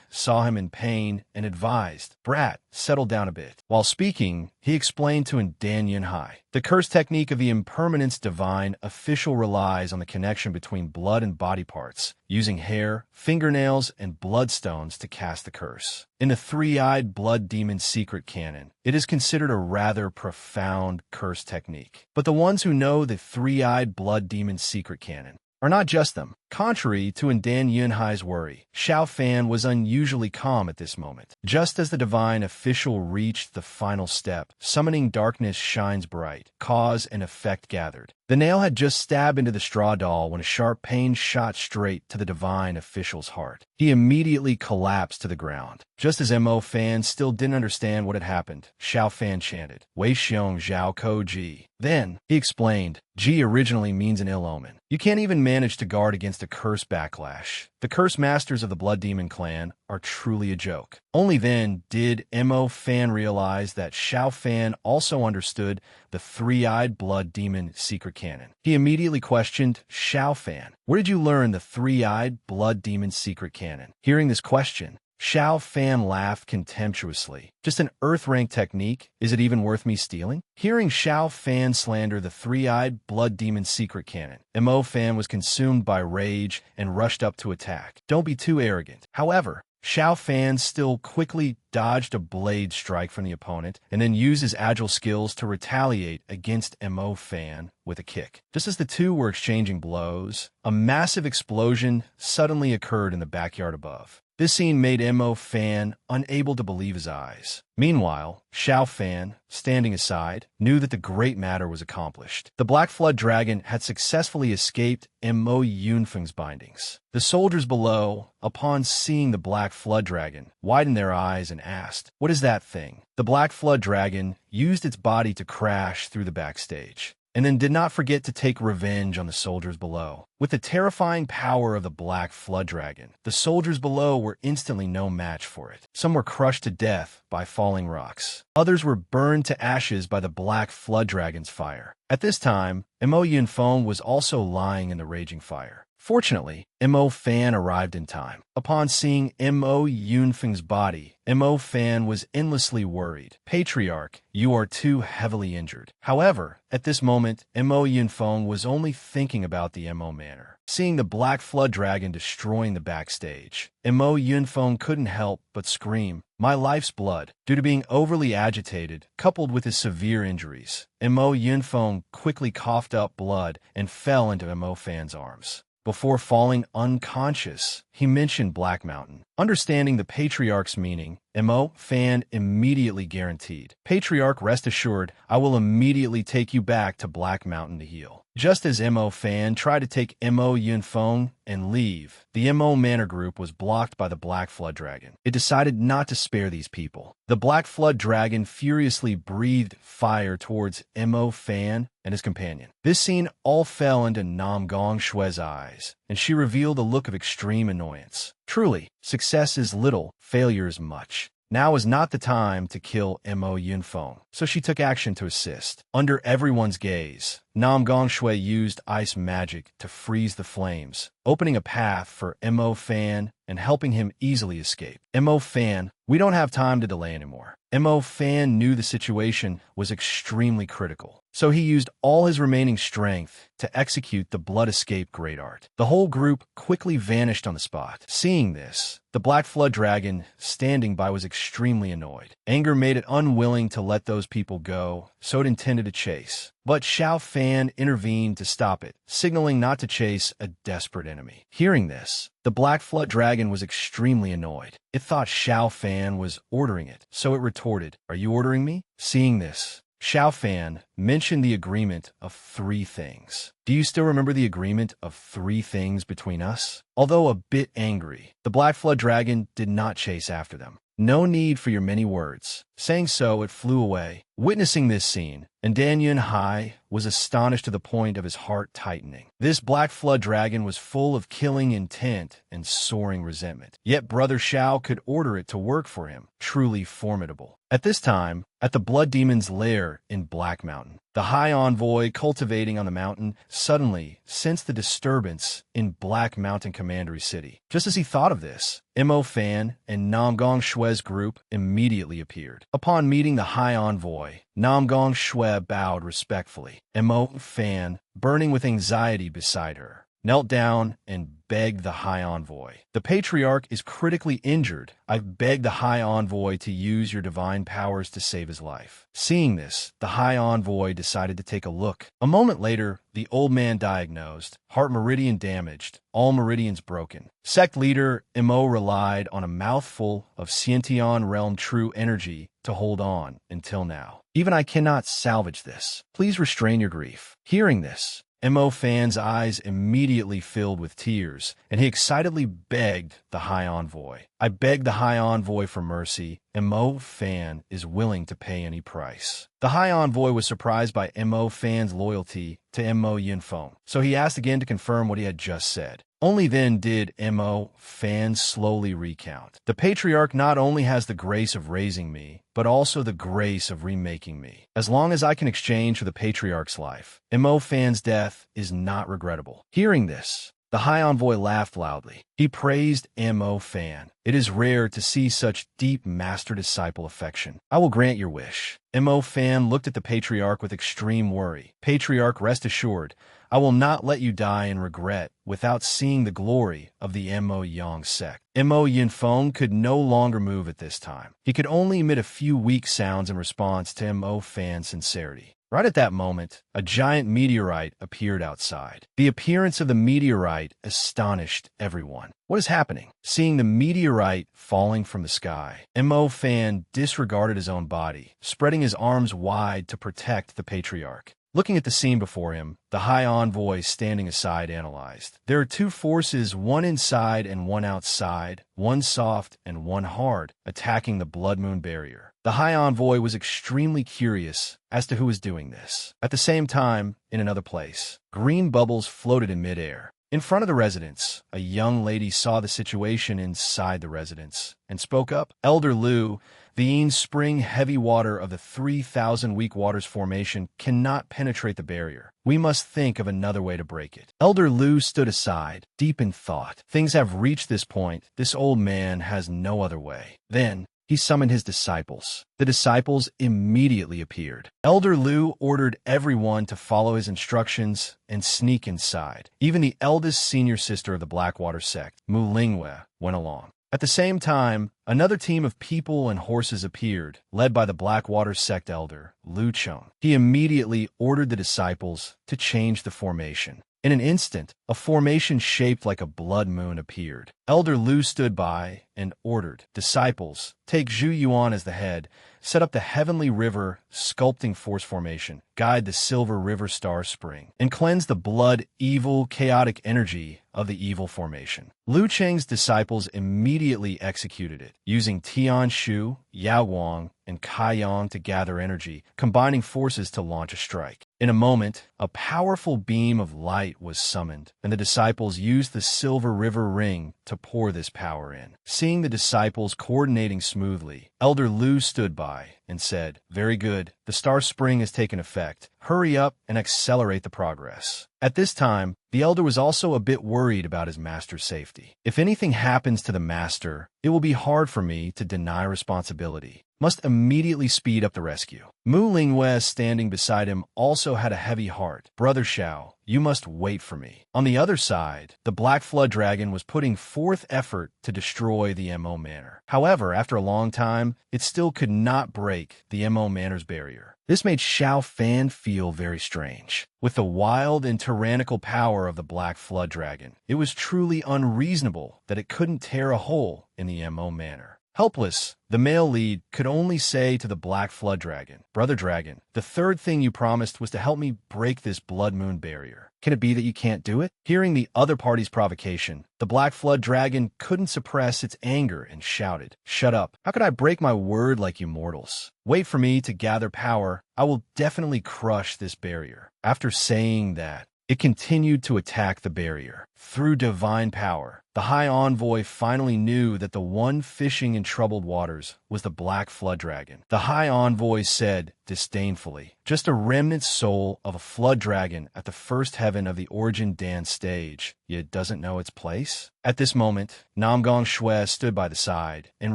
saw him in pain and advised, "Brat, settle down a bit." While speaking, he explained to Dan Yun Hai, "The curse technique of the Impermanence Divine official relies on the connection between blood and body parts, using hair, fingernails, and bloodstones to cast the curse. In the three-eyed blood demon secret canon, it is considered a rather profound curse technique. But the ones who know the three-eyed blood demon secret canon are not just them. Contrary to Dan Yun Hai's worry, Xiao Fan was unusually calm at this moment. Just as the divine official reached the final step, summoning darkness shines bright, cause and effect gathered. The nail had just stabbed into the straw doll when a sharp pain shot straight to the divine official's heart. He immediately collapsed to the ground. Just as Mo Fan still didn't understand what had happened, Xiao Fan chanted, "Wei Xiong Zhao Ko Ji." Then, he explained, "Ji originally means an ill omen. You can't even manage to guard against a curse backlash. The curse masters of the Blood Demon clan are truly a joke." Only then did Mo Fan realize that Xiao Fan also understood the three-eyed blood demon secret canon. He immediately questioned Xiao Fan, "Where did you learn the three-eyed blood demon secret canon?" Hearing this question, Xiao Fan laughed contemptuously. "Just an earth-rank technique? Is it even worth me stealing?" Hearing Xiao Fan slander the three-eyed blood demon secret canon, Mo Fan was consumed by rage and rushed up to attack. "Don't be too arrogant." However, Xiao Fan still quickly dodged a blade strike from the opponent and then used his agile skills to retaliate against Mo Fan with a kick. Just as the two were exchanging blows, a massive explosion suddenly occurred in the backyard above. This scene made Mo Fan unable to believe his eyes. Meanwhile, Xiao Fan, standing aside, knew that the great matter was accomplished. The Black Flood Dragon had successfully escaped Mo Yunfeng's bindings. The soldiers below, upon seeing the Black Flood Dragon, widened their eyes and asked, "What is that thing?" The Black Flood Dragon used its body to crash through the backstage, and then did not forget to take revenge on the soldiers below. With the terrifying power of the Black Flood Dragon, the soldiers below were instantly no match for it. Some were crushed to death by falling rocks. Others were burned to ashes by the Black Flood Dragon's fire. At this time, Mo Yunfeng was also lying in the raging fire. Fortunately, Mo Fan arrived in time. Upon seeing Mo Yunfeng's body, Mo Fan was endlessly worried. "Patriarch, you are too heavily injured." However, at this moment, Mo Yunfeng was only thinking about the Mo Manor. Seeing the Black Flood Dragon destroying the backstage, Mo Yunfeng couldn't help but scream, "My life's blood." Due to being overly agitated, coupled with his severe injuries, Mo Yunfeng quickly coughed up blood and fell into Mo Fan's arms. Before falling unconscious, he mentioned Black Mountain. Understanding the Patriarch's meaning, Mo Fan immediately guaranteed, "Patriarch, rest assured, I will immediately take you back to Black Mountain to heal." Just as Mo Fan tried to take Mo Yunfeng and leave, the Mo Manor group was blocked by the Black Flood Dragon. It decided not to spare these people. The Black Flood Dragon furiously breathed fire towards Mo Fan and his companion. This scene all fell into Nam Gong Shue's eyes, and she revealed a look of extreme annoyance. Truly, success is little, failure is much. Now is not the time to kill Mo Yunfeng, so she took action to assist. Under everyone's gaze, Nam Gongshui used ice magic to freeze the flames, opening a path for Mo Fan and helping him easily escape. Mo Fan, we don't have time to delay anymore. Mo Fan knew the situation was extremely critical, so he used all his remaining strength to execute the blood escape great art. The whole group quickly vanished on the spot. Seeing this, the Black Flood Dragon, standing by, was extremely annoyed. Anger made it unwilling to let those people go, so it intended to chase. But Xiao Fan intervened to stop it, signaling not to chase a desperate enemy. Hearing this, the Black Flood Dragon was extremely annoyed. It thought Xiao Fan was ordering it, so it retorted, "Are you ordering me?" Seeing this, Xiao Fan mentioned the agreement of 3 things. "Do you still remember the agreement of 3 things between us?" Although a bit angry, the Black Flood Dragon did not chase after them. "No need for your many words." Saying so, it flew away. Witnessing this scene, and Dan Yun Hai was astonished to the point of his heart tightening. This Black Flood Dragon was full of killing intent and soaring resentment. Yet Brother Xiao could order it to work for him. Truly formidable. At this time, at the Blood Demon's lair in Black Mountain, the High Envoy cultivating on the mountain suddenly sensed the disturbance in Black Mountain Commandery City. Just as he thought of this, Mo Fan and Nam Gong Shue's group immediately appeared. Upon meeting the High Envoy, Nam Gong Shue bowed respectfully. Mo Fan, burning with anxiety beside her, knelt down and begged the High Envoy. "The Patriarch is critically injured. I beg the High Envoy to use your divine powers to save his life." Seeing this, the High Envoy decided to take a look. A moment later, the old man diagnosed, heart meridian damaged, all meridians broken. Sect leader Mo relied on a mouthful of Xiantian realm true energy to hold on until now. "Even I cannot salvage this. Please restrain your grief." Hearing this, Mo Fan's eyes immediately filled with tears, and he excitedly begged the High Envoy. "I beg the High Envoy for mercy. Mo Fan is willing to pay any price." The High Envoy was surprised by Mo Fan's loyalty to Mo Yunfeng, so he asked again to confirm what he had just said. Only then did Mo Fan slowly recount. "The Patriarch not only has the grace of raising me, but also the grace of remaking me. As long as I can exchange for the Patriarch's life, Mo Fan's death is not regrettable." Hearing this, the High Envoy laughed loudly. He praised Mo Fan. "It is rare to see such deep master-disciple affection. I will grant your wish." Mo Fan looked at the Patriarch with extreme worry. "Patriarch, rest assured, I will not let you die in regret without seeing the glory of the Mo Yang sect." Mo Yunfeng could no longer move at this time. He could only emit a few weak sounds in response to Mo Fan's sincerity. Right at that moment, a giant meteorite appeared outside. The appearance of the meteorite astonished everyone. What is happening? Seeing the meteorite falling from the sky, Mo Fan disregarded his own body, spreading his arms wide to protect the patriarch. Looking at the scene before him, the High Envoy standing aside analyzed. There are two forces, one inside and one outside, one soft and one hard, attacking the Blood Moon barrier. The High Envoy was extremely curious as to who was doing this. At the same time, in another place, green bubbles floated in midair. In front of the residence, a young lady saw the situation inside the residence and spoke up. Elder Lu, the spring heavy water of the 3,000 weak waters formation cannot penetrate the barrier. We must think of another way to break it. Elder Lu stood aside, deep in thought. Things have reached this point. This old man has no other way. Then, he summoned his disciples. The disciples immediately appeared. Elder Lu ordered everyone to follow his instructions and sneak inside. Even the eldest senior sister of the Blackwater sect, Mulingwe, went along. At the same time, another team of people and horses appeared, led by the Blackwater sect elder, Lu Chong. He immediately ordered the disciples to change the formation. In an instant, a formation shaped like a blood moon appeared. Elder Lu stood by and ordered, "Disciples, take Zhu Yuan as the head, set up the Heavenly River Sculpting Force Formation, guide the Silver River Star Spring, and cleanse the blood, evil, chaotic energy of the evil formation." Lu Cheng's disciples immediately executed it, using Tian Shu, Yao Wang, and Kai Yang to gather energy, combining forces to launch a strike. In a moment, a powerful beam of light was summoned, and the disciples used the Silver River Ring to pour this power in. Seeing the disciples coordinating smoothly, Elder Lu stood by and said, "Very good. The Star Spring has taken effect. Hurry up and accelerate the progress." At this time, the elder was also a bit worried about his master's safety. "If anything happens to the master, it will be hard for me to deny responsibility. Must immediately speed up the rescue." Mu Lingwei, standing beside him, also had a heavy heart. "Brother Xiao, you must wait for me." On the other side, the Black Flood Dragon was putting forth effort to destroy the Mo Manor. However, after a long time, it still could not break the Mo Manor's barrier. This made Xiao Fan feel very strange. With the wild and tyrannical power of the Black Flood Dragon, it was truly unreasonable that it couldn't tear a hole in the Mo Manor. Helpless, the male lead could only say to the Black Flood Dragon, "Brother Dragon, the third thing you promised was to help me break this Blood Moon barrier. Can it be that you can't do it?" Hearing the other party's provocation, the Black Flood Dragon couldn't suppress its anger and shouted, "Shut up. How could I break my word like you mortals? Wait for me to gather power. I will definitely crush this barrier." After saying that, it continued to attack the barrier. Through divine power, the High Envoy finally knew that the one fishing in troubled waters was the Black Flood Dragon. The High Envoy said disdainfully, "Just a remnant soul of a flood dragon at the first heaven of the Origin Dance stage, yet doesn't know its place?" At this moment, Namgong Shui stood by the side and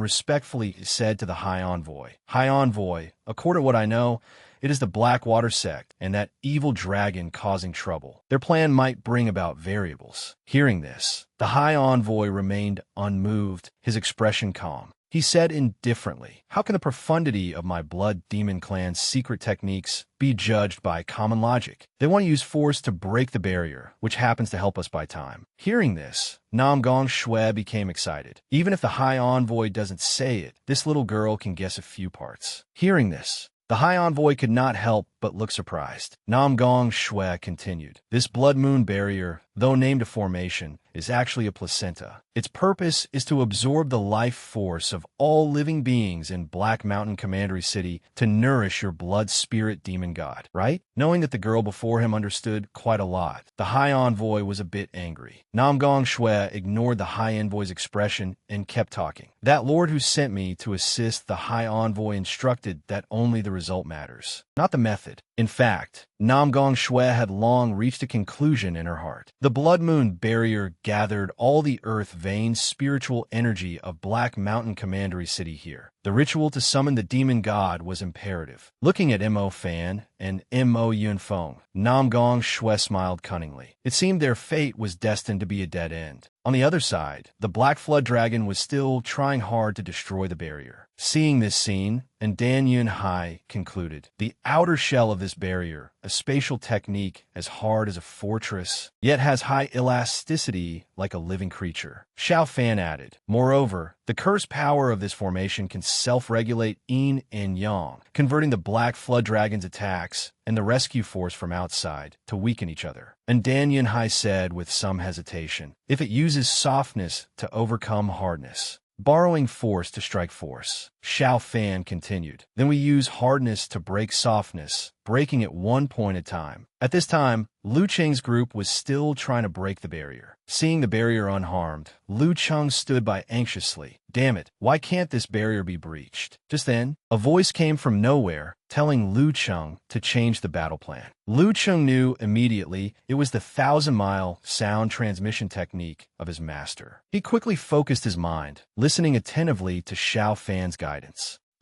respectfully said to the High Envoy, "High Envoy, according to what I know, it is the Blackwater sect and that evil dragon causing trouble. Their plan might bring about variables." Hearing this, the High Envoy remained unmoved, his expression calm. He said indifferently, "How can the profundity of my Blood Demon Clan's secret techniques be judged by common logic? They want to use force to break the barrier, which happens to help us by time." Hearing this, Namgong Shui became excited. Even if the High Envoy doesn't say it, this little girl can guess a few parts. Hearing this, the High Envoy could not help but look surprised. Namgong Shui continued, "This Blood Moon barrier, though named a formation, is actually a placenta. Its purpose is to absorb the life force of all living beings in Black Mountain Commandery City to nourish your blood spirit demon god, right?" Knowing that the girl before him understood quite a lot, the High Envoy was a bit angry. Namgong Shui ignored the High Envoy's expression and kept talking. "That lord who sent me to assist the High Envoy instructed that only the result matters, not the method. In fact, Namgong Shui had long reached a conclusion in her heart. The Blood Moon barrier gathered all the earth vein spiritual energy of Black Mountain Commandery City here. The ritual to summon the demon god was imperative. Looking at Mo Fan and Mo Yunfeng, Nam Gong Shui smiled cunningly. It seemed their fate was destined to be a dead end. On the other side, the Black Flood Dragon was still trying hard to destroy the barrier. Seeing this scene, and Dan Yun Hai concluded, the outer shell of this barrier, a spatial technique as hard as a fortress, yet has high elasticity like a living creature. Xiao Fan added, moreover, the curse power of this formation can self-regulate yin and yang, converting the Black Flood Dragon's attacks and the rescue force from outside to weaken each other. And Dan Yun Hai said with some hesitation, if it uses softness to overcome hardness, borrowing force to strike force. Xiao Fan continued, then we use hardness to break softness, breaking it one point at a time. At this time, Lu Cheng's group was still trying to break the barrier. Seeing the barrier unharmed, Lu Cheng stood by anxiously. Damn it, why can't this barrier be breached? Just then, a voice came from nowhere, telling Lu Cheng to change the battle plan. Lu Cheng knew immediately it was the 1,000-mile sound transmission technique of his master. He quickly focused his mind, listening attentively to Xiao Fan's guidance.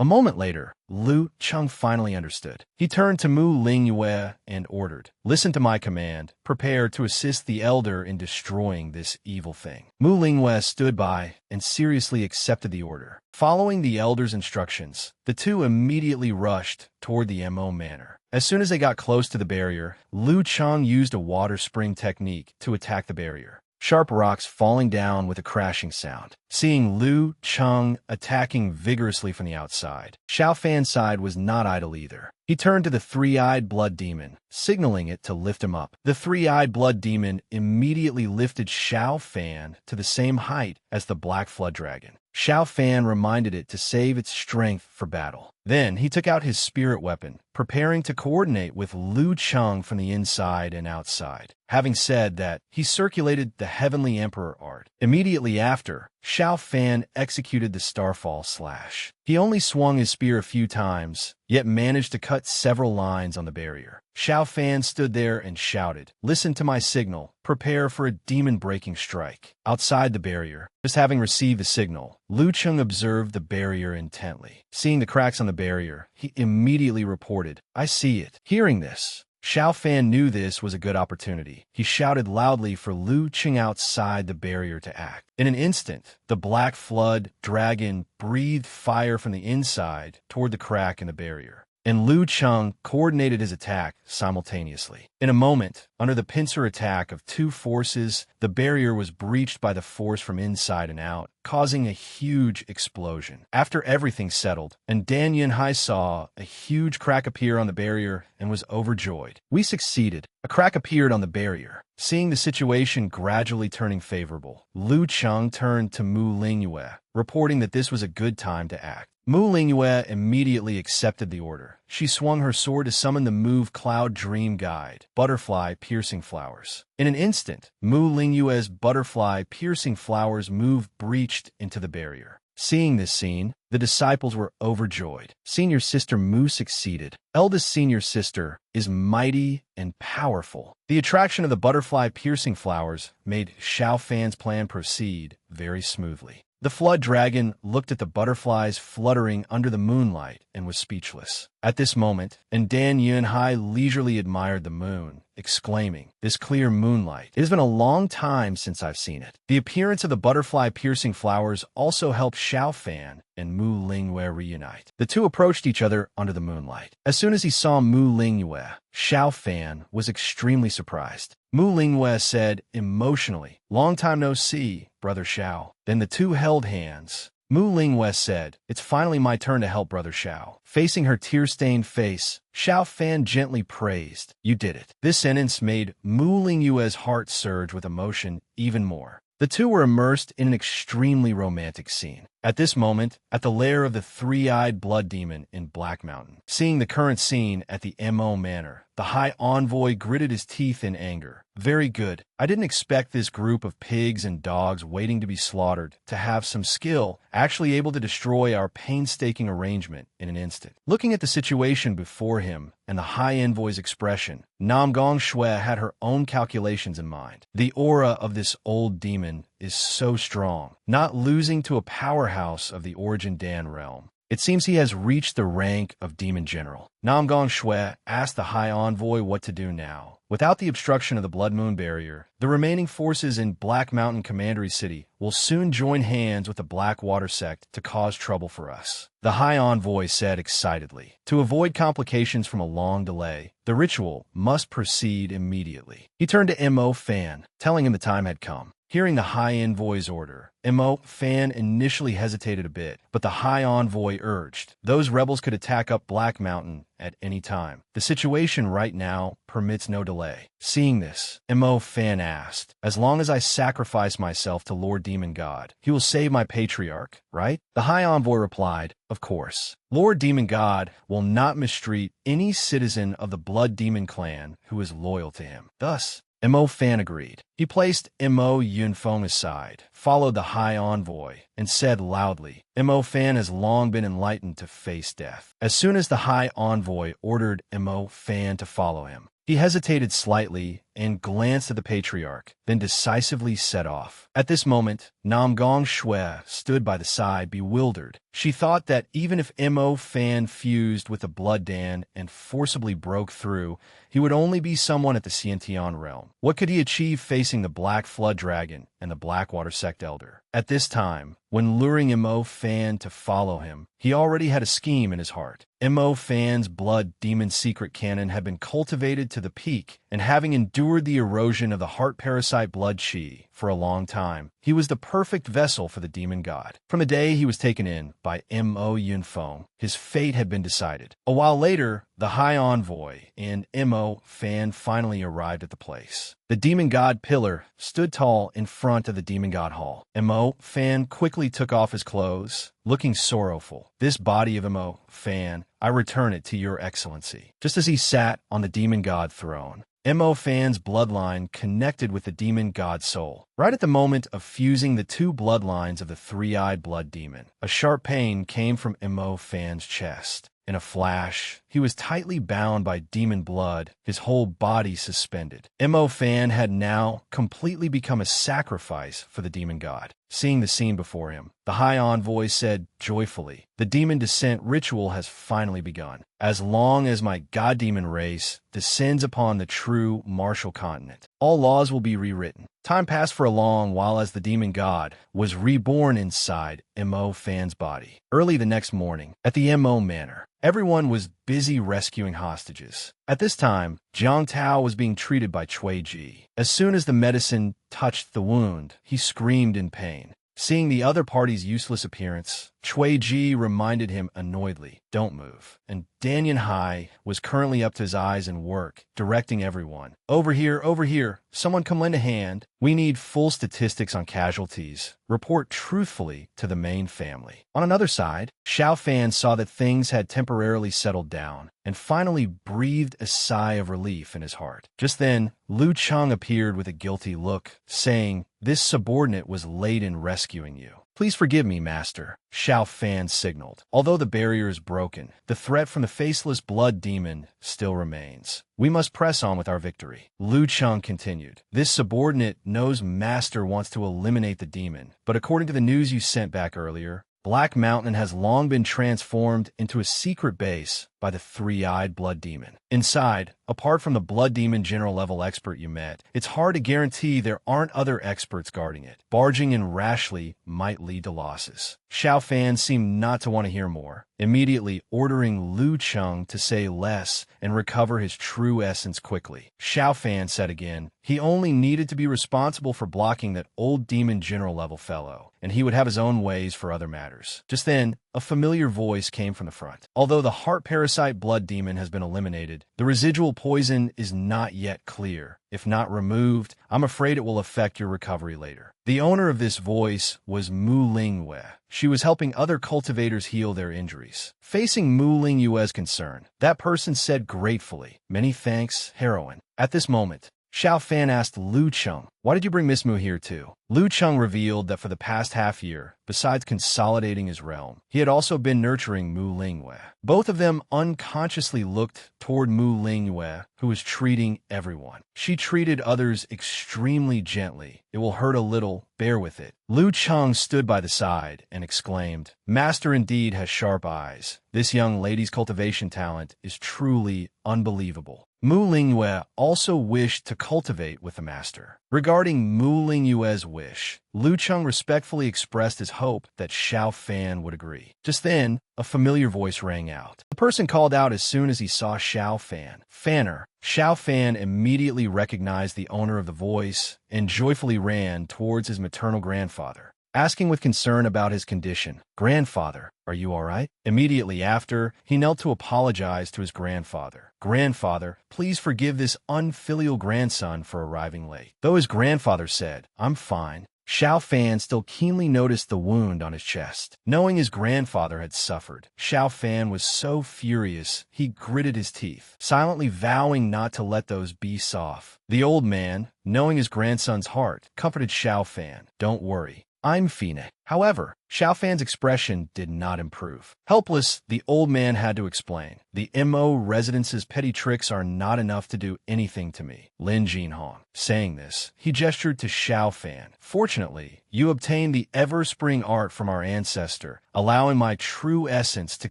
A moment later, Lu Cheng finally understood. He turned to Mu Lingyue and ordered, listen to my command, prepare to assist the elder in destroying this evil thing. Mu Lingyue stood by and seriously accepted the order. Following the elder's instructions, the two immediately rushed toward the Mo Manor. As soon as they got close to the barrier, Lu Cheng used a water spring technique to attack the barrier. Sharp rocks falling down with a crashing sound. Seeing Lu Cheng attacking vigorously from the outside, Xiao Fan's side was not idle either. He turned to the three-eyed blood demon, signaling it to lift him up. The three-eyed blood demon immediately lifted Xiao Fan to the same height as the Black Flood Dragon. Xiao Fan reminded it to save its strength for battle. Then he took out his spirit weapon, preparing to coordinate with Lu Cheng from the inside and outside. Having said that, he circulated the Heavenly Emperor art. Immediately after, Xiao Fan executed the Starfall Slash. He only swung his spear a few times, yet managed to cut several lines on the barrier. Xiao Fan stood there and shouted, listen to my signal, prepare for a demon-breaking strike. Outside the barrier, just having received the signal, Lu Cheng observed the barrier intently. Seeing the cracks on the barrier, he immediately reported, I see it. Hearing this, Xiao Fan knew this was a good opportunity. He shouted loudly for Lu Cheng outside the barrier to act. In an instant, the Black Flood Dragon breathed fire from the inside toward the crack in the barrier, and Lu Cheng coordinated his attack simultaneously. In a moment, under the pincer attack of two forces, the barrier was breached by the force from inside and out, causing a huge explosion. After everything settled, and Dan Yun Hai saw a huge crack appear on the barrier and was overjoyed. We succeeded. A crack appeared on the barrier. Seeing the situation gradually turning favorable, Lu Cheng turned to Mu Lingyue, reporting that this was a good time to act. Mu Lingyue immediately accepted the order. She swung her sword to summon the move Cloud Dream Guide, Butterfly Piercing Flowers. In an instant, Mu Lingyue's Butterfly Piercing Flowers move breached into the barrier. Seeing this scene, the disciples were overjoyed. Senior sister Mu succeeded. Eldest senior sister is mighty and powerful. The attraction of the Butterfly Piercing Flowers made Xiao Fan's plan proceed very smoothly. The Flood Dragon looked at the butterflies fluttering under the moonlight and was speechless. At this moment, and Dan Yun Hai leisurely admired the moon, exclaiming, this clear moonlight. It has been a long time since I've seen it. The appearance of the butterfly piercing flowers also helped Xiao Fan and Mu Lingyue reunite. The two approached each other under the moonlight. As soon as he saw Mu Lingyue, Xiao Fan was extremely surprised. Mu Lingyue said emotionally, long time no see, Brother Xiao. Then the two held hands. Mu Lingyue said, it's finally my turn to help Brother Xiao. Facing her tear-stained face, Xiao Fan gently praised, you did it. This sentence made Mu Lingyue's heart surge with emotion even more. The two were immersed in an extremely romantic scene. At this moment, at the lair of the three-eyed blood demon in Black Mountain. Seeing the current scene at the Mo Manor, the High Envoy gritted his teeth in anger. Very good. I didn't expect this group of pigs and dogs waiting to be slaughtered to have some skill, actually able to destroy our painstaking arrangement in an instant. Looking at the situation before him and the High Envoy's expression, Nam Gong Shui had her own calculations in mind. The aura of this old demon is so strong, not losing to a powerhouse of the Origin Dan realm. It seems he has reached the rank of Demon General. Nam Gong Shui asked the High Envoy what to do now. Without the obstruction of the Blood Moon Barrier, the remaining forces in Black Mountain Commandery City will soon join hands with the Blackwater sect to cause trouble for us. The High Envoy said excitedly. To avoid complications from a long delay, the ritual must proceed immediately. He turned to Mo Fan, telling him the time had come. Hearing the High Envoy's order, Mo Fan initially hesitated a bit, but the High Envoy urged. Those rebels could attack up Black Mountain at any time. The situation right now permits no delay. Seeing this, Mo Fan asked, as long as I sacrifice myself to Lord Demon God, he will save my patriarch, right? The High Envoy replied, of course. Lord Demon God will not mistreat any citizen of the Blood Demon clan who is loyal to him. Thus, Mo Fan agreed. He placed Mo Yunfeng aside, followed the High Envoy, and said loudly, Mo Fan has long been enlightened to face death. As soon as the High Envoy ordered Mo Fan to follow him, he hesitated slightly and glanced at the patriarch, then decisively set off. At this moment, Nam Gong Shui stood by the side, bewildered. She thought that even if Mo Fan fused with the Blood Dan and forcibly broke through, he would only be someone at the Xiantian realm. What could he achieve facing the Black Flood Dragon and the Blackwater Sect Elder? At this time, when luring Mo Fan to follow him, he already had a scheme in his heart. Mo Fan's Blood Demon secret cannon had been cultivated to the peak, and having endured the erosion of the heart parasite Blood Chi for a long time, he was the perfect vessel for the Demon God. From the day he was taken in by Mo Yunfeng, his fate had been decided. A while later, the High Envoy and Mo Fan finally arrived at the place. The Demon God pillar stood tall in front of the Demon God Hall. Mo Fan quickly took off his clothes, looking sorrowful. This body of Mo Fan, I return it to your excellency. Just as he sat on the Demon God throne, Mo Fan's bloodline connected with the Demon God soul. Right at the moment of fusing the two bloodlines of the three-eyed blood demon, a sharp pain came from Mo Fan's chest. In a flash, he was tightly bound by demon blood, his whole body suspended. Mo Fan had now completely become a sacrifice for the demon god. Seeing the scene before him, the High Envoy said joyfully, the demon descent ritual has finally begun. As long as my god demon race descends upon the true martial continent, all laws will be rewritten. Time passed for a long while as the demon god was reborn inside Mo Fan's body. Early the next morning, at the Mo Manor, everyone was busy rescuing hostages. At this time, Jiang Tao was being treated by Cui Ji. As soon as the medicine touched the wound, he screamed in pain. Seeing the other party's useless appearance, Cui Ji reminded him annoyedly, don't move. And Danyan Hai was currently up to his eyes in work, directing everyone. Over here, someone come lend a hand. We need full statistics on casualties. Report truthfully to the main family. On another side, Xiao Fan saw that things had temporarily settled down, and finally breathed a sigh of relief in his heart. Just then, Lu Cheng appeared with a guilty look, saying, this subordinate was late in rescuing you. Please forgive me, master, Xiao Fan signaled. Although the barrier is broken, the threat from the faceless blood demon still remains. We must press on with our victory. Lu Cheng continued. This subordinate knows master wants to eliminate the demon, but according to the news you sent back earlier, Black Mountain has long been transformed into a secret base by the three-eyed blood demon. Inside, apart from the blood demon general level expert you met, it's hard to guarantee there aren't other experts guarding it. Barging in rashly might lead to losses. Xiao Fan seemed not to want to hear more, immediately ordering Lu Cheng to say less and recover his true essence quickly. Xiao Fan said again, he only needed to be responsible for blocking that old demon general level fellow, and he would have his own ways for other matters. Just then, a familiar voice came from the front. Although the heart parasite blood demon has been eliminated, the residual poison is not yet clear. If not removed, I'm afraid it will affect your recovery later. The owner of this voice was Mu Lingyue. She was helping other cultivators heal their injuries. Facing Mu Lingyue's concern, that person said gratefully, many thanks, heroine. At this moment, Xiao Fan asked Lu Cheng, "Why did you bring Miss Mu here too?" Lu Cheng revealed that for the past half-year, besides consolidating his realm, he had also been nurturing Mu Lingyue. Both of them unconsciously looked toward Mu Lingyue, who was treating everyone. She treated others extremely gently. "It will hurt a little, bear with it." Lu Cheng stood by the side and exclaimed, "Master indeed has sharp eyes. This young lady's cultivation talent is truly unbelievable." Mu Lingyue also wished to cultivate with the master. Regarding Mu Lingyue's wish, Lu Cheng respectfully expressed his hope that Xiao Fan would agree. Just then, a familiar voice rang out. The person called out as soon as he saw Xiao Fan. "Fanner." Xiao Fan immediately recognized the owner of the voice and joyfully ran towards his maternal grandfather, asking with concern about his condition, "Grandfather, are you all right?" Immediately after, he knelt to apologize to his grandfather. "Grandfather, please forgive this unfilial grandson for arriving late." Though his grandfather said, "I'm fine," Xiao Fan still keenly noticed the wound on his chest. Knowing his grandfather had suffered, Xiao Fan was so furious he gritted his teeth, silently vowing not to let those beasts off. The old man, knowing his grandson's heart, comforted Xiao Fan. "Don't worry, I'm Fine." However, Xiao Fan's expression did not improve. Helpless, the old man had to explain, "The Mo residence's petty tricks are not enough to do anything to me, Lin Jinhong." Saying this, he gestured to Xiao Fan. "Fortunately, you obtained the ever-spring art from our ancestor, allowing my true essence to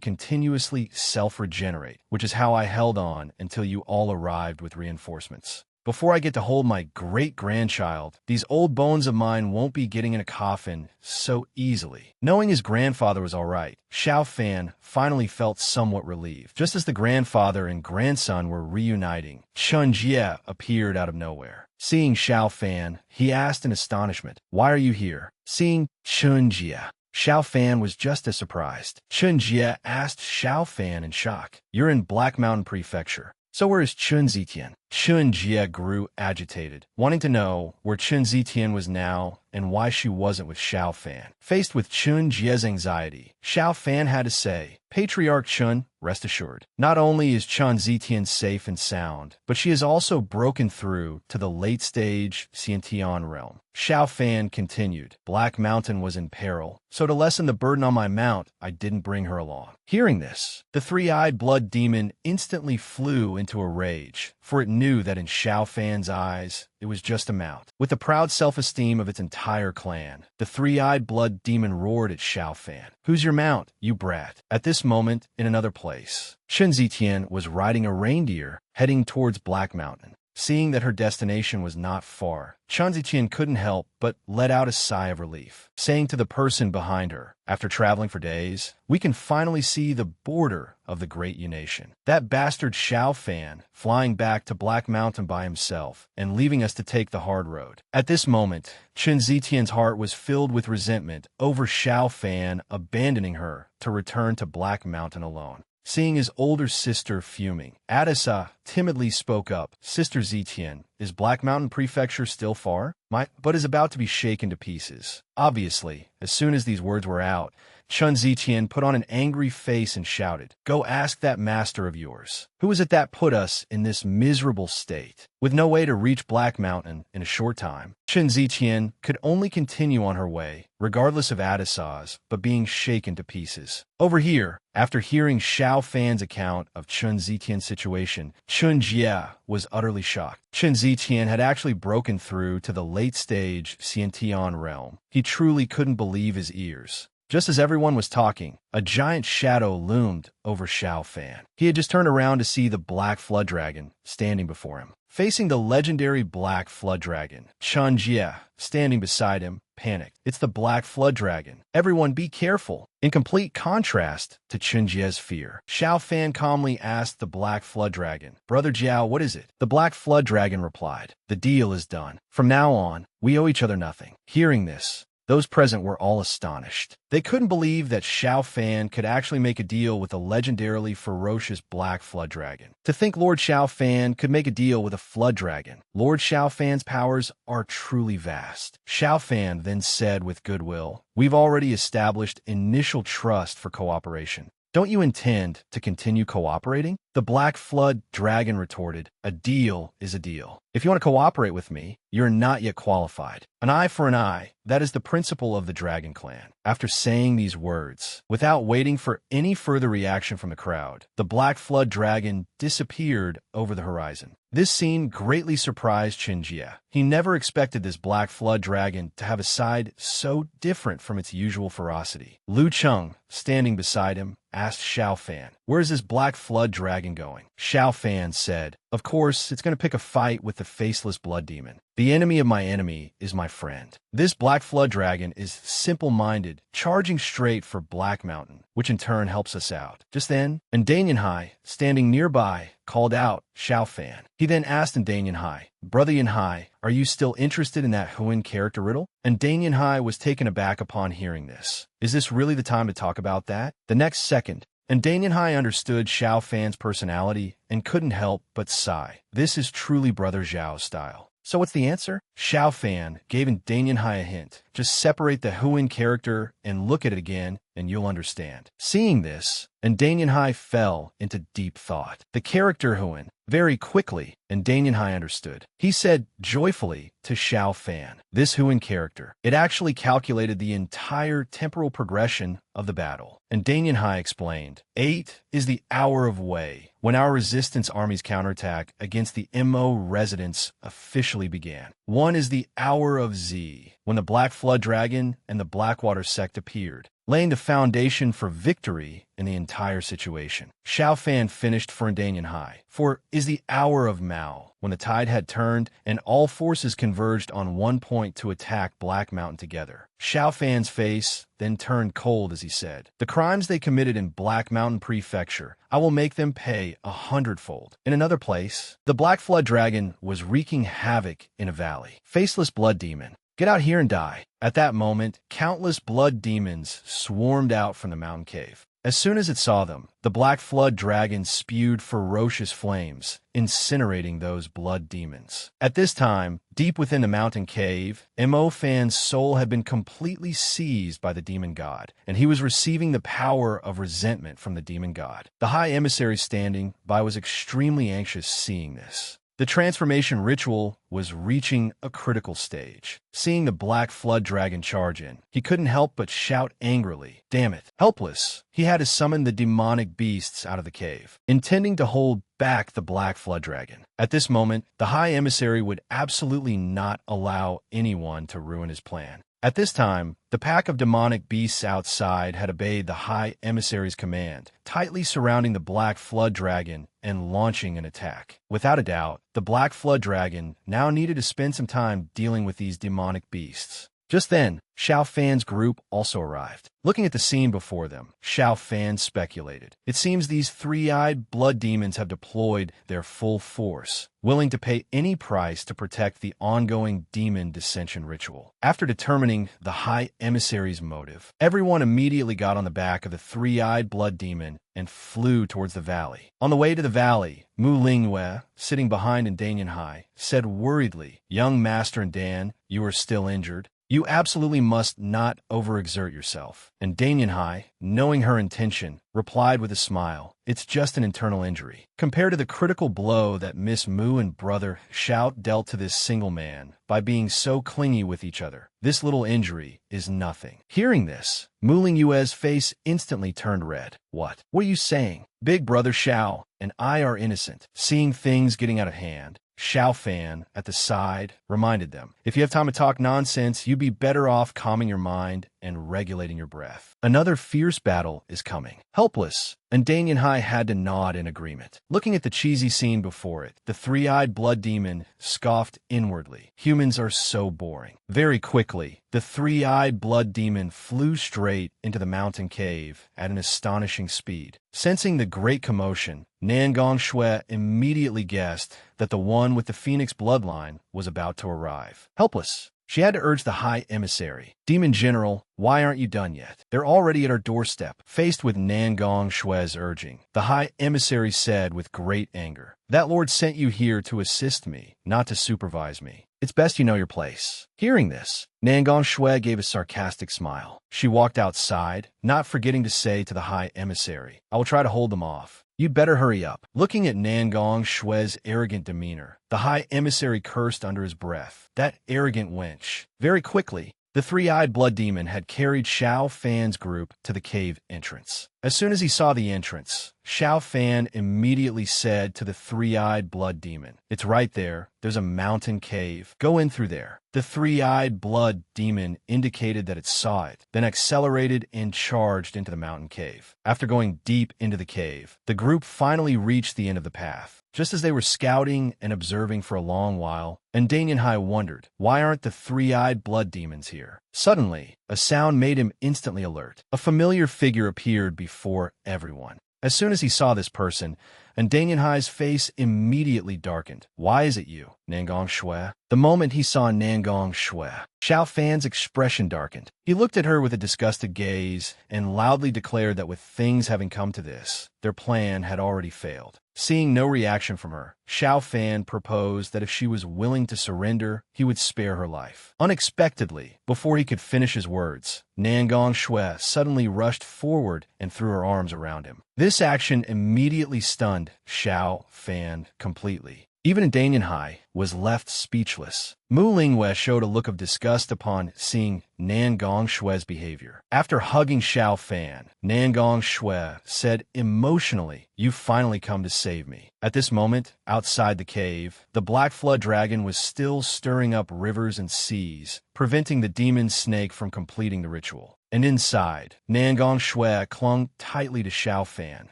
continuously self-regenerate, which is how I held on until you all arrived with reinforcements. Before I get to hold my great-grandchild, these old bones of mine won't be getting in a coffin so easily." Knowing his grandfather was all right, Xiao Fan finally felt somewhat relieved. Just as the grandfather and grandson were reuniting, Chen Jie appeared out of nowhere. Seeing Xiao Fan, he asked in astonishment, "Why are you here?" Seeing Chen Jie, Xiao Fan was just as surprised. Chen Jie asked Xiao Fan in shock, "You're in Black Mountain Prefecture. So where is Chen Zitian?" Chen Jie grew agitated, wanting to know where Chen Zitian was now and why she wasn't with Xiao Fan. Faced with Chen Jie's anxiety, Xiao Fan had to say, "Patriarch Chen, rest assured, not only is Chen Zitian safe and sound, but she has also broken through to the late-stage Xiantian realm." Xiao Fan continued, "Black Mountain was in peril, so to lessen the burden on my mount, I didn't bring her along." Hearing this, the three-eyed blood demon instantly flew into a rage, for it knew that in Xiao Fan's eyes, it was just a mount. With the proud self-esteem of its entire clan, the three-eyed blood demon roared at Xiao Fan, "Who's your mount, you brat?" At this moment, in another place, Chen Zitian was riding a reindeer heading towards Black Mountain. Seeing that her destination was not far, Chen Zitian couldn't help but let out a sigh of relief, saying to the person behind her, "After traveling for days, we can finally see the border of the Great Unation." That bastard Xiao Fan flying back to Black Mountain by himself and leaving us to take the hard road. At this moment, Chen Zitian's heart was filled with resentment over Xiao Fan abandoning her to return to Black Mountain alone. Seeing his older sister fuming, Adisa timidly spoke up, "Sister Zitian, is Black Mountain Prefecture still far?" But is about to be shaken to pieces. Obviously, as soon as these words were out, Chen Zitian put on an angry face and shouted, "Go ask that master of yours. Who is it that put us in this miserable state?" With no way to reach Black Mountain in a short time, Chen Zitian could only continue on her way, regardless of Adisa's, but being shaken to pieces. Over here, after hearing Xiao Fan's account of Chen Zitian's situation, Chen Jie was utterly shocked. Chen Zitian had actually broken through to the late-stage Xiantian realm. He truly couldn't believe his ears. Just as everyone was talking, a giant shadow loomed over Xiao Fan. He had just turned around to see the Black Flood Dragon standing before him. Facing the legendary Black Flood Dragon, Chen Jie, standing beside him, panicked. "It's the Black Flood Dragon. Everyone be careful." In complete contrast to Chen Jie's fear, Xiao Fan calmly asked the Black Flood Dragon, "Brother Jiao, what is it?" The Black Flood Dragon replied, "The deal is done. From now on, we owe each other nothing." Hearing this, those present were all astonished. They couldn't believe that Xiao Fan could actually make a deal with a legendarily ferocious Black Flood Dragon. To think Lord Xiao Fan could make a deal with a Flood Dragon. Lord Xiao Fan's powers are truly vast. Xiao Fan then said with goodwill, "We've already established initial trust for cooperation. Don't you intend to continue cooperating?" The Black Flood Dragon retorted, "A deal is a deal. If you want to cooperate with me, you're not yet qualified. An eye for an eye, that is the principle of the Dragon Clan." After saying these words, without waiting for any further reaction from the crowd, the Black Flood Dragon disappeared over the horizon. This scene greatly surprised Chinjia. He never expected this Black Flood Dragon to have a side so different from its usual ferocity. Lu Cheng, standing beside him, asked Xiao Fan, "Where's this Black Flood Dragon going?" Xiao Fan said, "Of course, it's going to pick a fight with the faceless blood demon. The enemy of my enemy is my friend." This Black Flood Dragon is simple-minded, charging straight for Black Mountain, which in turn helps us out. Just then, Yanhai, standing nearby, called out Xiao Fan. He then asked Yanhai, "Brother Yanhai, are you still interested in that Huan character riddle?" And Yanhai was taken aback upon hearing this. Is this really the time to talk about that? The next second, and Yanhai understood Xiao Fan's personality and couldn't help but sigh. This is truly Brother Zhao's style. So what's the answer? Xiao Fan gave Yanhai a hint. Just separate the Huan character and look at it again, and you'll understand. Seeing this, Yanhai fell into deep thought. The character Huan. Very quickly, Yanhai understood. He said joyfully to Xiao Fan, "This Huan character, it actually calculated the entire temporal progression of the battle." And Yanhai explained, 8 is the hour of Wei, when our resistance army's counterattack against the Mo residents officially began. 1 is the hour of Z, when the Black Flood Dragon and the Blackwater sect appeared, laying the foundation for victory in the entire situation. Xiao Fan finished for Yanhai. 4 is the hour of Mao, when the tide had turned and all forces converged on one point to attack Black Mountain together. Xiao Fan's face then turned cold as he said, "The crimes they committed in Black Mountain Prefecture, I will make them pay 100-fold. In another place, the Black Flood Dragon was wreaking havoc in a valley. Faceless blood demon, get out here and die." At that moment, countless blood demons swarmed out from the mountain cave. As soon as it saw them, the Black Flood Dragon spewed ferocious flames, incinerating those blood demons. At this time, deep within the mountain cave, Mo Fan's soul had been completely seized by the demon god, and he was receiving the power of resentment from the demon god. The High Emissary standing by was extremely anxious seeing this. The transformation ritual was reaching a critical stage. Seeing the Black Flood Dragon charge in, he couldn't help but shout angrily, "Damn it!" Helpless, he had to summon the demonic beasts out of the cave, intending to hold back the Black Flood Dragon. At this moment, the High Emissary would absolutely not allow anyone to ruin his plan. At this time, the pack of demonic beasts outside had obeyed the High Emissary's command, tightly surrounding the Black Flood Dragon and launching an attack. Without a doubt, the Black Flood Dragon now needed to spend some time dealing with these demonic beasts. Just then, Xiao Fan's group also arrived. Looking at the scene before them, Xiao Fan speculated, "It seems these three-eyed blood demons have deployed their full force, willing to pay any price to protect the ongoing demon dissension ritual." After determining the High Emissary's motive, everyone immediately got on the back of the three-eyed blood demon and flew towards the valley. On the way to the valley, Mu Lingyue, sitting behind Yanhai, said worriedly, "Young Master and Dan, you are still injured. You absolutely must not overexert yourself." And Yanhai, knowing her intention, replied with a smile, "It's just an internal injury. Compared to the critical blow that Miss Mu and Brother Xiao dealt to this single man by being so clingy with each other, this little injury is nothing." Hearing this, Mu Lingyue's face instantly turned red. What are you saying? Big Brother Xiao and I are innocent." Seeing things getting out of hand, Xiao Fan, at the side, reminded them, "If you have time to talk nonsense, you'd be better off calming your mind and regulating your breath. Another fierce battle is coming." Helpless, and Yanhai had to nod in agreement. Looking at the cheesy scene before it, the three-eyed blood demon scoffed inwardly. "Humans are so boring." Very quickly, the three-eyed blood demon flew straight into the mountain cave at an astonishing speed. Sensing the great commotion, Nangong Shui immediately guessed that the one with the Phoenix bloodline was about to arrive. Helpless, she had to urge the High Emissary, "Demon General, why aren't you done yet? They're already at our doorstep." Faced with Nangong Shui's urging, the High Emissary said with great anger, "That lord sent you here to assist me, not to supervise me. It's best you know your place. Hearing this, Nangong Shui gave a sarcastic smile. She walked outside, not forgetting to say to the high emissary, I will try to hold them off. You'd better hurry up. Looking at Nangong Shui's arrogant demeanor, the high emissary cursed under his breath. That arrogant wench. Very quickly, the three-eyed blood demon had carried Xiao Fan's group to the cave entrance. As soon as he saw the entrance, Xiao Fan immediately said to the three-eyed blood demon, It's right there. There's a mountain cave. Go in through there. The three-eyed blood demon indicated that it saw it, then accelerated and charged into the mountain cave. After going deep into the cave, the group finally reached the end of the path. Just as they were scouting and observing for a long while, and Danyanhai wondered, why aren't the three-eyed blood demons here? Suddenly, a sound made him instantly alert. A familiar figure appeared before everyone. As soon as he saw this person, and Danyanhai's face immediately darkened. Why is it you, Nangong Shui? The moment he saw Nangong Shui, Xiao Fan's expression darkened. He looked at her with a disgusted gaze and loudly declared that with things having come to this, their plan had already failed. Seeing no reaction from her, Xiao Fan proposed that if she was willing to surrender, he would spare her life. Unexpectedly, before he could finish his words, Nangong Shui suddenly rushed forward and threw her arms around him. This action immediately stunned Xiao Fan completely. Even Danyanhai was left speechless. Mu Lingwei showed a look of disgust upon seeing Nangong Shui's behavior. After hugging Xiao Fan, Nangong Shui said emotionally, You've finally come to save me. At this moment, outside the cave, the Black Flood Dragon was still stirring up rivers and seas, preventing the demon snake from completing the ritual. And inside, Nangong Shui clung tightly to Xiao Fan,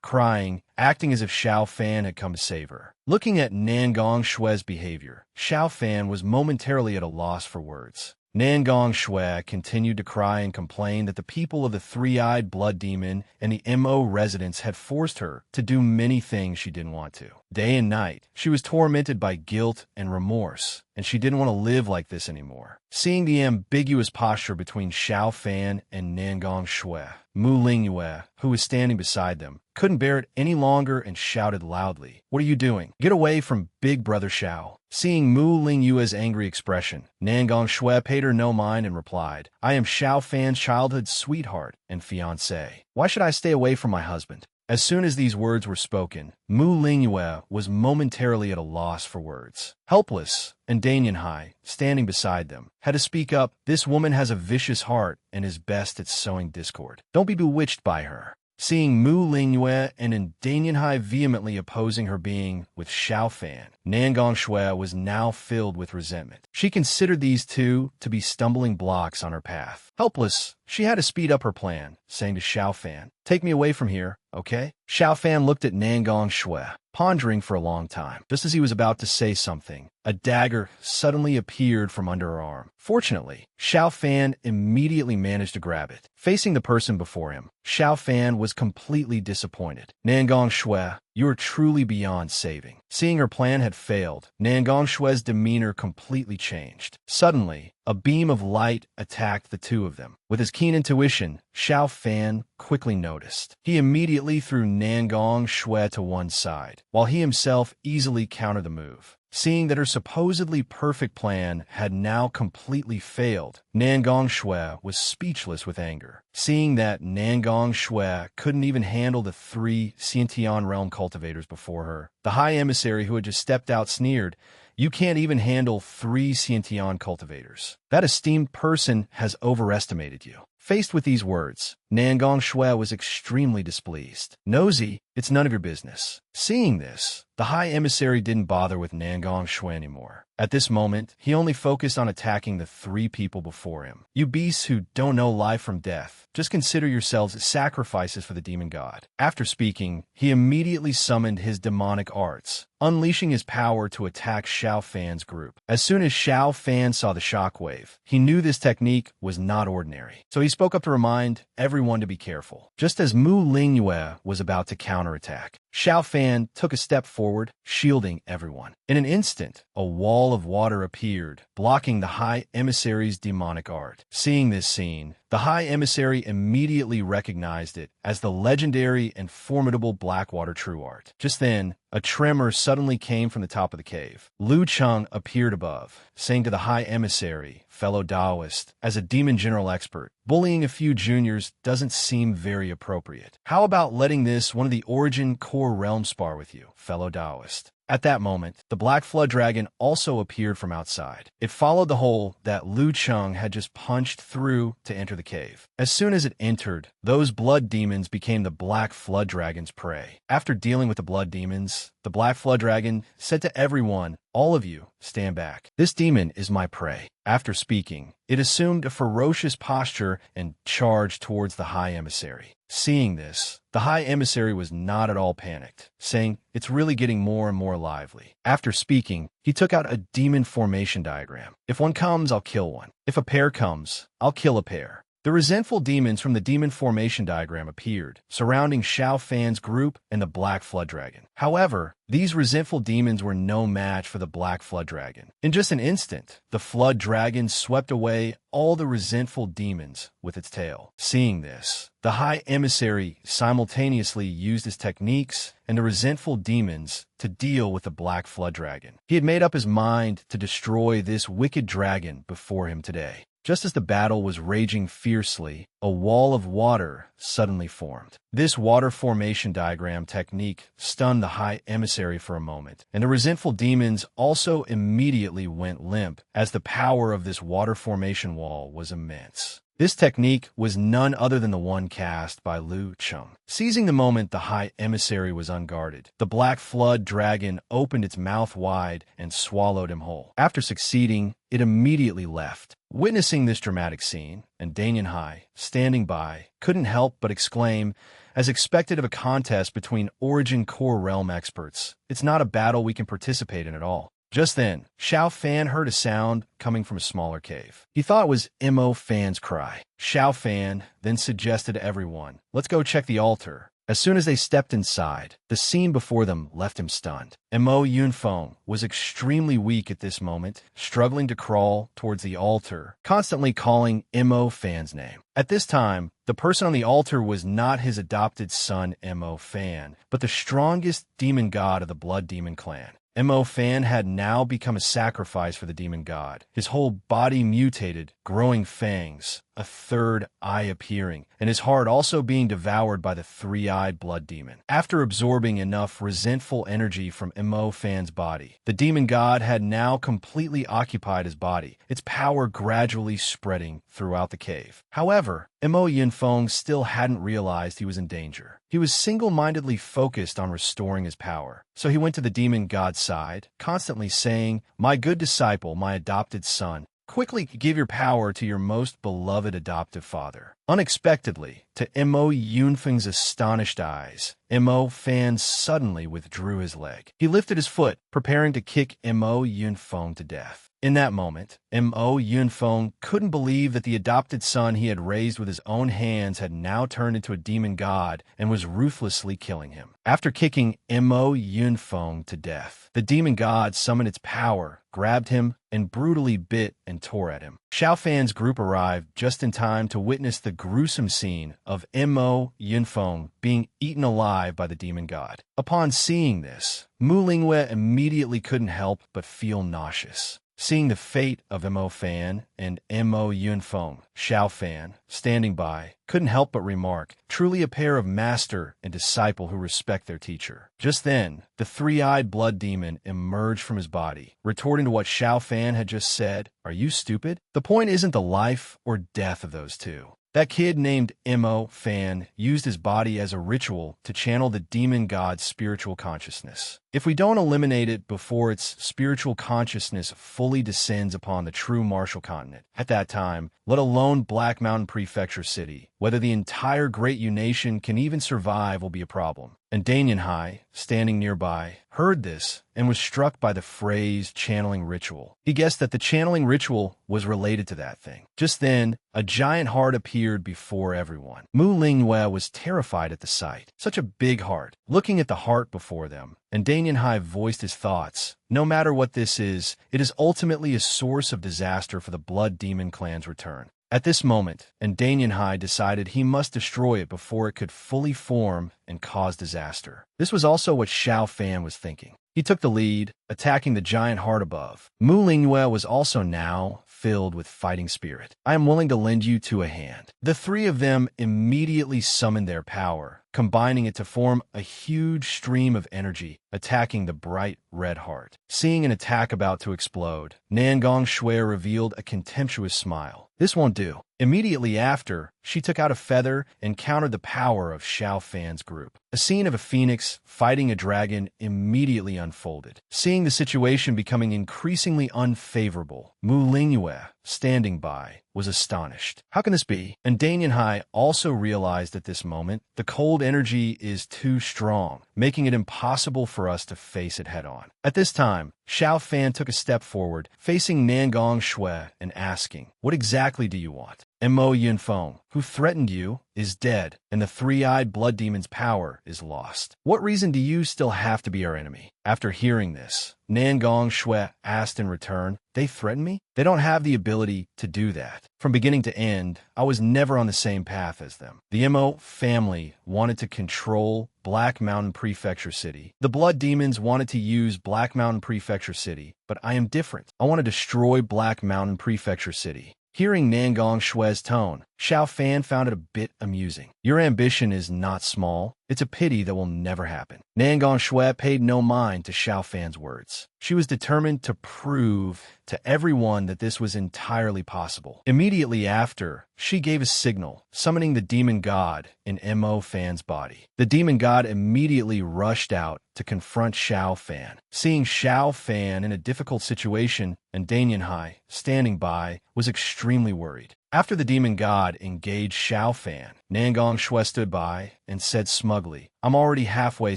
crying, acting as if Xiao Fan had come to save her. Looking at Nangong Shui's behavior, Xiao Fan was momentarily at a loss for words. Nangong Shui continued to cry and complain that the people of the three-eyed blood demon and the MO residents had forced her to do many things she didn't want to. Day and night, she was tormented by guilt and remorse, and she didn't want to live like this anymore. Seeing the ambiguous posture between Xiao Fan and Nangong Shui, Mu Lingyue, who was standing beside them, couldn't bear it any longer and shouted loudly, What are you doing? Get away from Big Brother Xiao. Seeing Mu Lingyue's angry expression, Nangong Shui paid her no mind and replied, I am Xiao Fan's childhood sweetheart and fiancé. Why should I stay away from my husband? As soon as these words were spoken, Mu Lingyue was momentarily at a loss for words. Helpless, and Danyanhai, standing beside them, had to speak up. This woman has a vicious heart and is best at sowing discord. Don't be bewitched by her. Seeing Mu Lingyue and Danyanhai vehemently opposing her being with Xiao Fan, Nangong Shui was now filled with resentment. She considered these two to be stumbling blocks on her path. Helpless, she had to speed up her plan, saying to Xiao Fan, Take me away from here, okay? Xiao Fan looked at Nangong Shui, pondering for a long time. Just as he was about to say something, a dagger suddenly appeared from under her arm. Fortunately, Xiao Fan immediately managed to grab it. Facing the person before him, Xiao Fan was completely disappointed. Nangong Shui, you are truly beyond saving. Seeing her plan had failed, Nangong Shui's demeanor completely changed. Suddenly, a beam of light attacked the two of them. With his keen intuition, Xiao Fan quickly noticed. He immediately threw Nangong Shui to one side, while he himself easily countered the move. Seeing that her supposedly perfect plan had now completely failed, Nangong Shui was speechless with anger. Seeing that Nangong Shui couldn't even handle the 3 Xiantian realm cultivators before her, the high emissary who had just stepped out sneered, You can't even handle 3 Xiantian cultivators. That esteemed person has overestimated you. Faced with these words, Nangong Shui was extremely displeased. Nosy, it's none of your business. Seeing this, the high emissary didn't bother with Nangong Shui anymore. At this moment, he only focused on attacking the 3 people before him. You beasts who don't know life from death, just consider yourselves as sacrifices for the demon god. After speaking, he immediately summoned his demonic arts, unleashing his power to attack Xiao Fan's group. As soon as Xiao Fan saw the shockwave, he knew this technique was not ordinary. So he spoke up to remind everyone to be careful. Just as Mu Lingyue was about to counterattack, Xiao Fan took a step forward, shielding everyone. In an instant, a wall of water appeared, blocking the High Emissary's demonic art. Seeing this scene, the High Emissary immediately recognized it as the legendary and formidable Blackwater True Art. Just then, a tremor suddenly came from the top of the cave. Lu Cheng appeared above, saying to the High Emissary, fellow Taoist, as a demon general expert, bullying a few juniors doesn't seem very appropriate. How about letting this one of the Origin Core Realm spar with you, fellow Taoist? At that moment, the Black Flood Dragon also appeared from outside. It followed the hole that Lu Cheng had just punched through to enter the cave. As soon as it entered, those blood demons became the Black Flood Dragon's prey. After dealing with the blood demons, the Black Flood Dragon said to everyone, all of you, stand back. This demon is my prey. After speaking, it assumed a ferocious posture and charged towards the High Emissary. Seeing this, the High Emissary was not at all panicked, saying, it's really getting more and more lively. After speaking, he took out a demon formation diagram. If one comes, I'll kill one. If a pair comes, I'll kill a pair. The resentful demons from the demon formation diagram appeared, surrounding Xiao Fan's group and the Black Flood Dragon. However, these resentful demons were no match for the Black Flood Dragon. In just an instant, the Flood Dragon swept away all the resentful demons with its tail. Seeing this, the High Emissary simultaneously used his techniques and the resentful demons to deal with the Black Flood Dragon. He had made up his mind to destroy this wicked dragon before him today. Just as the battle was raging fiercely, a wall of water suddenly formed. This water formation diagram technique stunned the High Emissary for a moment, and the resentful demons also immediately went limp as the power of this water formation wall was immense. This technique was none other than the one cast by Lu Cheng. Seizing the moment the High Emissary was unguarded, the Black Flood Dragon opened its mouth wide and swallowed him whole. After succeeding, it immediately left. Witnessing this dramatic scene, and Danyan Hai, standing by, couldn't help but exclaim, as expected of a contest between Origin Core Realm experts, it's not a battle we can participate in at all. Just then, Xiao Fan heard a sound coming from a smaller cave. He thought it was Mo Fan's cry. Xiao Fan then suggested to everyone, let's go check the altar. As soon as they stepped inside, the scene before them left him stunned. Mo Yunfeng was extremely weak at this moment, struggling to crawl towards the altar, constantly calling Mo Fan's name. At this time, the person on the altar was not his adopted son Mo Fan, but the strongest demon god of the Blood Demon clan. Mo Fan had now become a sacrifice for the demon god. His whole body mutated, growing fangs, a third eye appearing, and his heart also being devoured by the three-eyed blood demon. After absorbing enough resentful energy from Mo Fan's body, the demon god had now completely occupied his body, its power gradually spreading throughout the cave. However, Mo Yunfeng still hadn't realized he was in danger. He was single-mindedly focused on restoring his power. So he went to the demon god's side, constantly saying, my good disciple, my adopted son, quickly give your power to your most beloved adoptive father. Unexpectedly, to Mo Yunfeng's astonished eyes, Mo Fan suddenly withdrew his leg. He lifted his foot, preparing to kick Mo Yunfeng to death. In that moment, Mo Yunfeng couldn't believe that the adopted son he had raised with his own hands had now turned into a demon god and was ruthlessly killing him. After kicking Mo Yunfeng to death, the demon god summoned its power, grabbed him, and brutally bit and tore at him. Xiao Fan's group arrived just in time to witness the gruesome scene of Mo Yunfeng being eaten alive by the demon god. Upon seeing this, Mu Lingwe immediately couldn't help but feel nauseous. Seeing the fate of Mo Fan and Mo Yunfeng, Xiao Fan, standing by, couldn't help but remark, truly a pair of master and disciple who respect their teacher. Just then, the three-eyed blood demon emerged from his body, retorting to what Xiao Fan had just said, are you stupid? The point isn't the life or death of those two. That kid named Mo Fan used his body as a ritual to channel the demon god's spiritual consciousness. If we don't eliminate it before its spiritual consciousness fully descends upon the true martial continent, at that time, let alone Black Mountain Prefecture City, whether the entire Great U Nation can even survive will be a problem. And Danyanhai, standing nearby, heard this and was struck by the phrase channeling ritual. He guessed that the channeling ritual was related to that thing. Just then, a giant heart appeared before everyone. Mu Lingyue was terrified at the sight. Such a big heart. Looking at the heart before them, and Danyanhai voiced his thoughts. No matter what this is, it is ultimately a source of disaster for the Blood Demon clan's return. At this moment, and Danyanhai decided he must destroy it before it could fully form and cause disaster. This was also what Xiao Fan was thinking. He took the lead, attacking the giant heart above. Mu Lingyue was also now filled with fighting spirit. I am willing to lend you to a hand. The three of them immediately summoned their power, combining it to form a huge stream of energy, attacking the bright red heart. Seeing an attack about to explode, Nangong Shui revealed a contemptuous smile. This won't do. Immediately after, she took out a feather and countered the power of Xiao Fan's group. A scene of a phoenix fighting a dragon immediately unfolded. Seeing the situation becoming increasingly unfavorable, Mu Lingyue, standing by, was astonished. How can this be? And Danyanhai also realized at this moment the cold energy is too strong, making it impossible for us to face it head-on. At this time, Xiao Fan took a step forward, facing Nangong Shui and asking, "What exactly do you want?" Mo Yunfeng, who threatened you, is dead, and the three-eyed blood demon's power is lost. What reason do you still have to be our enemy? After hearing this, Nangong Shui asked in return, "They threaten me? They don't have the ability to do that. From beginning to end, I was never on the same path as them. The Mo family wanted to control Black Mountain Prefecture City. The Blood Demons wanted to use Black Mountain Prefecture City, but I am different. I want to destroy Black Mountain Prefecture City." Hearing Nangong Shui's tone, Xiao Fan found it a bit amusing. Your ambition is not small. It's a pity that will never happen. Nangong Shui paid no mind to Xiao Fan's words. She was determined to prove to everyone that this was entirely possible. Immediately after, she gave a signal, summoning the demon god in Mo Fan's body. The demon god immediately rushed out to confront Xiao Fan. Seeing Xiao Fan in a difficult situation and Danyanhai standing by was extremely worried. After the demon god engaged Xiao Fan, Nangong Shui stood by and said smugly, "I'm already halfway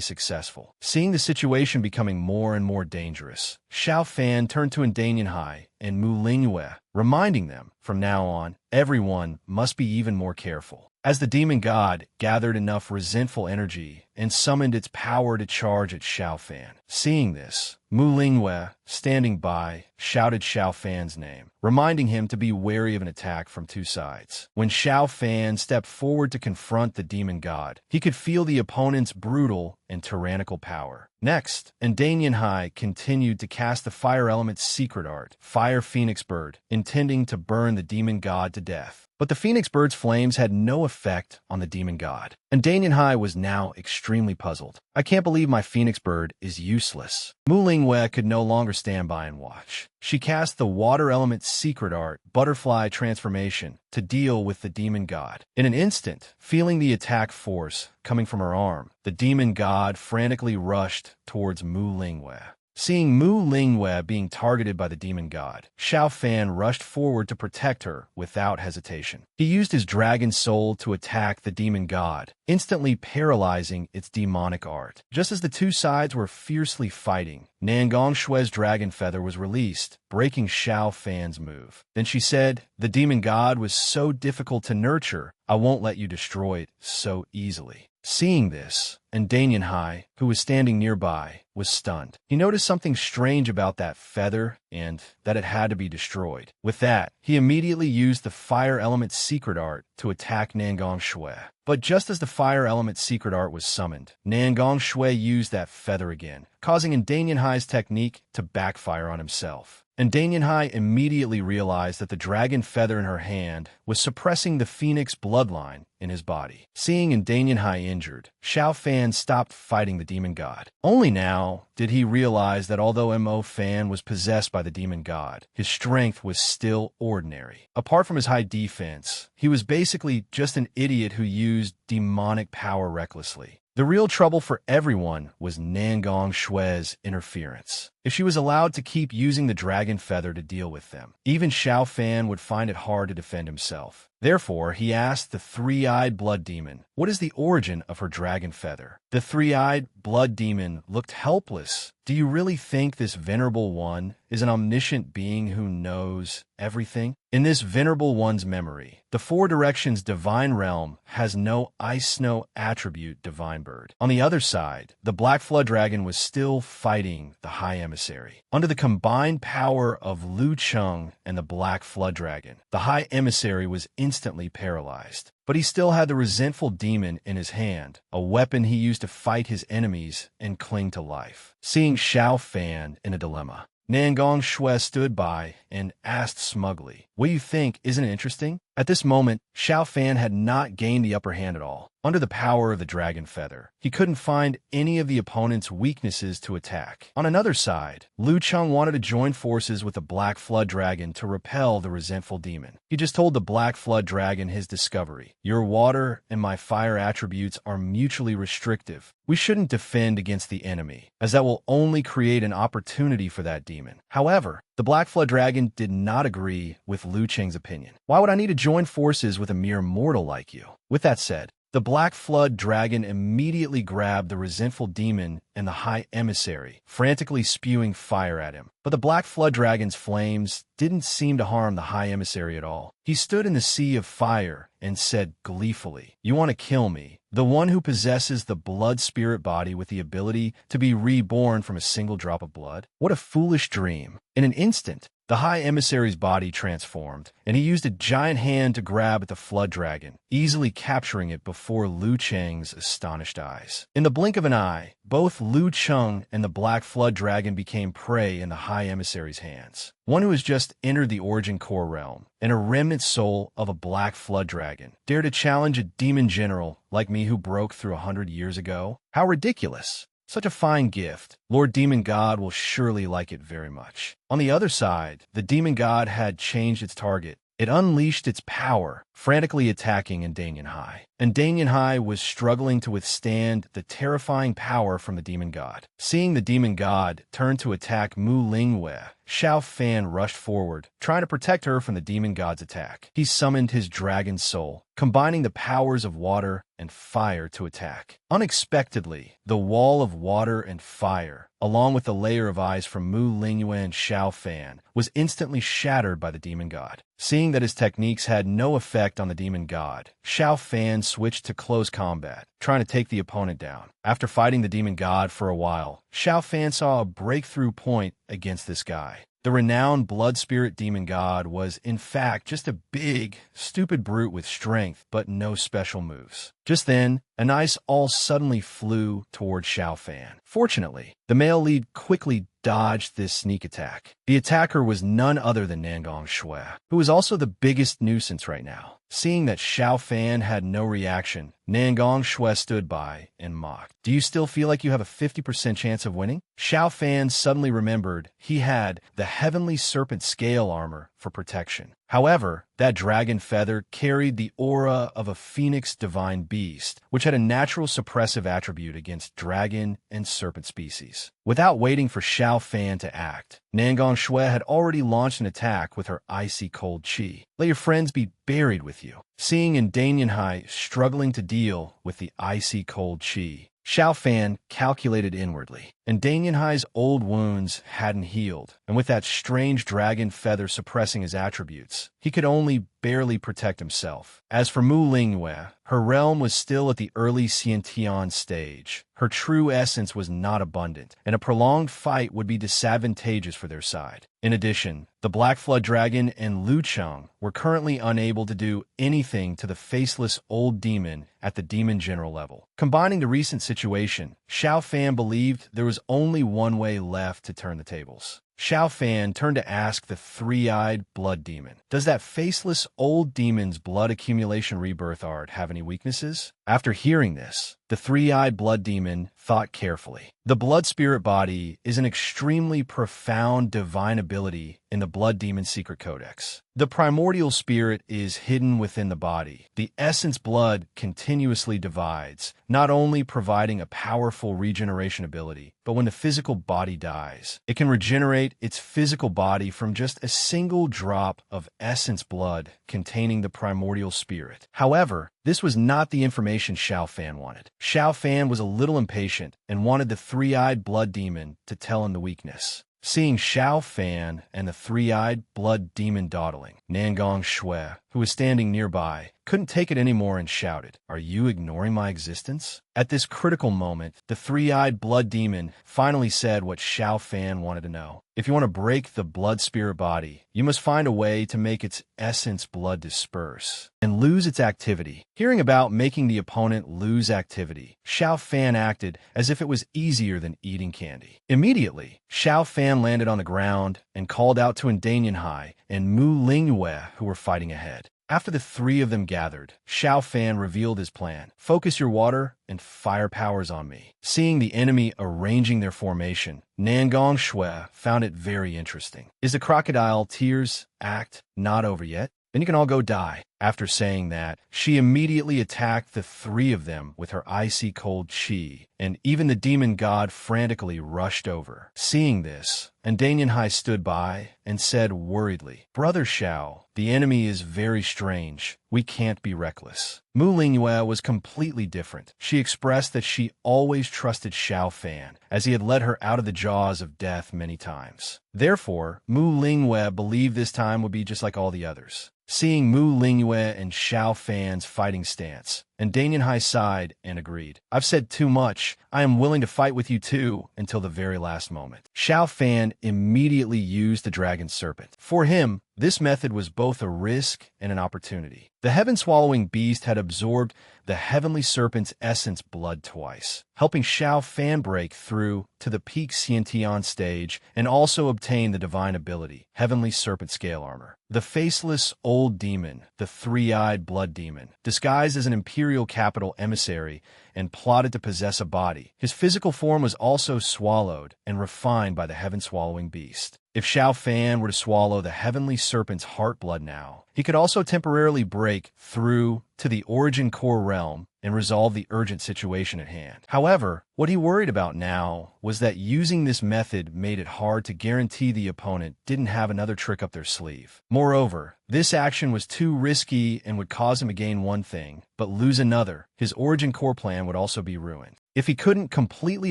successful." Seeing the situation becoming more and more dangerous, Xiao Fan turned to Danyanhai and Mu Lingyue, reminding them, from now on, everyone must be even more careful. As the demon god gathered enough resentful energy and summoned its power to charge at Xiao Fan. Seeing this, Mu Lingyue, standing by, shouted Xiao Fan's name, reminding him to be wary of an attack from two sides. When Xiao Fan stepped forward to confront the demon god, he could feel the opponent's brutal and tyrannical power. Next, and Danyanhai continued to cast the fire element's secret art, Fire Phoenix Bird, intending to burn the demon god to death. But the Phoenix Bird's flames had no effect on the demon god, and Danyanhai was now extremely puzzled. "I can't believe my Phoenix Bird is useless." Mu Lingyue could no longer stand by and watch. She cast the water element's secret art, Butterfly Transformation, to deal with the demon god. In an instant, feeling the attack force coming from her arm, the demon god frantically rushed towards Mu Lingyue. Seeing Mu Lingyue being targeted by the demon god, Xiao Fan rushed forward to protect her without hesitation. He used his dragon soul to attack the demon god, instantly paralyzing its demonic art. Just as the two sides were fiercely fighting, Nangong Shui's dragon feather was released, breaking Xiao Fan's move. Then she said, "The demon god was so difficult to nurture, I won't let you destroy it so easily." Seeing this, and Danyanhai, who was standing nearby, was stunned. He noticed something strange about that feather and that it had to be destroyed. With that, he immediately used the fire element's secret art to attack Nangong Shui. But just as the fire element's secret art was summoned, Nangong Shui used that feather again, causing Danyanhai's technique to backfire on himself. And Danyanhai immediately realized that the dragon feather in her hand was suppressing the phoenix bloodline in his body. Seeing Danyanhai injured, Xiao Fan stopped fighting the demon god. Only now did he realize that although Mo Fan was possessed by the demon god, his strength was still ordinary. Apart from his high defense, he was basically just an idiot who used demonic power recklessly. The real trouble for everyone was Nangong Shui's interference. If she was allowed to keep using the dragon feather to deal with them, even Xiao Fan would find it hard to defend himself. Therefore, he asked the three-eyed blood demon, what is the origin of her dragon feather? The three-eyed blood demon looked helpless. Do you really think this venerable one is an omniscient being who knows everything? In this venerable one's memory, the Four Directions Divine Realm has no ice snow attribute divine bird. On the other side, the Black Flood Dragon was still fighting the High Emissary. Under the combined power of Lu Cheng and the Black Flood Dragon, the High Emissary was instantly paralyzed. But he still had the resentful demon in his hand, a weapon he used to fight his enemies and cling to life. Seeing Xiao Fan in a dilemma, Nangong Shui stood by and asked smugly, what do you think? Isn't it interesting? At this moment, Xiao Fan had not gained the upper hand at all. Under the power of the dragon feather, he couldn't find any of the opponent's weaknesses to attack. On another side, Lu Cheng wanted to join forces with the Black Flood Dragon to repel the resentful demon. He just told the Black Flood Dragon his discovery. Your water and my fire attributes are mutually restrictive. We shouldn't defend against the enemy, as that will only create an opportunity for that demon. However, the Black Flood Dragon did not agree with Lu Cheng's opinion. Why would I need to join forces with a mere mortal like you? With that said, the Black Flood Dragon immediately grabbed the resentful demon and the High Emissary, frantically spewing fire at him. But the Black Flood Dragon's flames didn't seem to harm the High Emissary at all. He stood in the sea of fire and said gleefully, you want to kill me, the one who possesses the blood spirit body with the ability to be reborn from a single drop of blood? What a foolish dream. In an instant, the High Emissary's body transformed, and he used a giant hand to grab at the Flood Dragon, easily capturing it before Lu Cheng's astonished eyes. In the blink of an eye, both Lu Cheng and the Black Flood Dragon became prey in the High Emissary's hands. One who has just entered the Origin Core realm, and a remnant soul of a Black Flood Dragon, dare to challenge a demon general like me who broke through 100 years ago? How ridiculous! Such a fine gift. Lord Demon God will surely like it very much. On the other side, the Demon God had changed its target. It unleashed its power, frantically attacking Danyan High. And Danyan High was struggling to withstand the terrifying power from the Demon God. Seeing the Demon God turn to attack Mu Lingwei, Xiao Fan rushed forward, trying to protect her from the Demon God's attack. He summoned his dragon soul, combining the powers of water and fire to attack. Unexpectedly, the wall of water and fire, along with the layer of eyes from Mu Lingwei and Xiao Fan, was instantly shattered by the Demon God. Seeing that his techniques had no effect on the Demon God, Xiao Fan switched to close combat, trying to take the opponent down. After fighting the Demon God for a while, Xiao Fan saw a breakthrough point against this guy. The renowned blood spirit demon god was, in fact, just a big, stupid brute with strength, but no special moves. Just then, an ice all suddenly flew toward Xiao Fan. Fortunately, the male lead quickly dodged this sneak attack. The attacker was none other than Nangong Shui, who was also the biggest nuisance right now. Seeing that Xiao Fan had no reaction, Nangong Shui stood by and mocked. Do you still feel like you have a 50% chance of winning? Xiao Fan suddenly remembered he had the Heavenly Serpent Scale armor for protection. However, that dragon feather carried the aura of a phoenix divine beast, which had a natural suppressive attribute against dragon and serpent species. Without waiting for Xiao Fan to act, Nangong Shui had already launched an attack with her icy cold chi. Let your friends be buried with you. Seeing Danyan High struggling to deal with the icy cold chi, Xiao Fan calculated inwardly, and Danyan Hai's old wounds hadn't healed, and with that strange dragon feather suppressing his attributes, he could only barely protect himself. As for Mu Lingwei, her realm was still at the early Xiantian stage. Her true essence was not abundant, and a prolonged fight would be disadvantageous for their side. In addition, the Black Flood Dragon and Lu Cheng were currently unable to do anything to the faceless old demon at the demon general level. Combining the recent situation, Xiao Fan believed there was only one way left to turn the tables. Xiao Fan turned to ask the three-eyed blood demon, does that faceless old demon's blood accumulation rebirth art have any weaknesses? After hearing this, The three-eyed blood demon thought carefully. The blood spirit body is an extremely profound divine ability in the blood demon secret codex. The primordial spirit is hidden within the body. The essence blood continuously divides, not only providing a powerful regeneration ability, but when the physical body dies, it can regenerate its physical body from just a single drop of essence blood containing the primordial spirit. However, this was not the information Xiao Fan wanted. Xiao Fan was a little impatient and wanted the three-eyed blood demon to tell him the weakness. Seeing Xiao Fan and the three-eyed blood demon dawdling, Nangong Shui, who was standing nearby, couldn't take it anymore and shouted, "Are you ignoring my existence?" At this critical moment, the three-eyed blood demon finally said what Xiao Fan wanted to know. If you want to break the blood spirit body, you must find a way to make its essence blood disperse and lose its activity. Hearing about making the opponent lose activity, Xiao Fan acted as if it was easier than eating candy. Immediately, Xiao Fan landed on the ground and called out to Danyan Hai and Mu Lingyue, who were fighting ahead. After the three of them gathered, Xiao Fan revealed his plan. Focus your water and fire powers on me. Seeing the enemy arranging their formation, Nangong Shui found it very interesting. Is the crocodile tears act not over yet? Then you can all go die. After saying that, she immediately attacked the three of them with her icy cold chi, and even the demon god frantically rushed over. Seeing this, Danyan Hai stood by and said worriedly, "Brother Xiao, the enemy is very strange. We can't be reckless." Mu Lingyue was completely different. She expressed that she always trusted Xiao Fan, as he had led her out of the jaws of death many times. Therefore, Mu Lingyue believed this time would be just like all the others. Seeing Mu Lingyue and Xiao Fan's fighting stance, Danyan Hai sighed and agreed. "I've said too much. I am willing to fight with you too until the very last moment." Xiao Fan immediately used the dragon serpent. For him, this method was both a risk and an opportunity. The heaven-swallowing beast had absorbed the heavenly serpent's essence blood twice, helping Xiao Fan break through to the peak Xiantian stage and also obtain the divine ability, heavenly serpent scale armor. The faceless old demon, the three-eyed blood demon, disguised as an imperial capital emissary and plotted to possess a body. His physical form was also swallowed and refined by the heaven-swallowing beast. If Xiao Fan were to swallow the heavenly serpent's heart blood now, he could also temporarily break through to the origin core realm and resolve the urgent situation at hand. However, what he worried about now was that using this method made it hard to guarantee the opponent didn't have another trick up their sleeve. Moreover, this action was too risky and would cause him to gain one thing, but lose another. His origin core plan would also be ruined. If he couldn't completely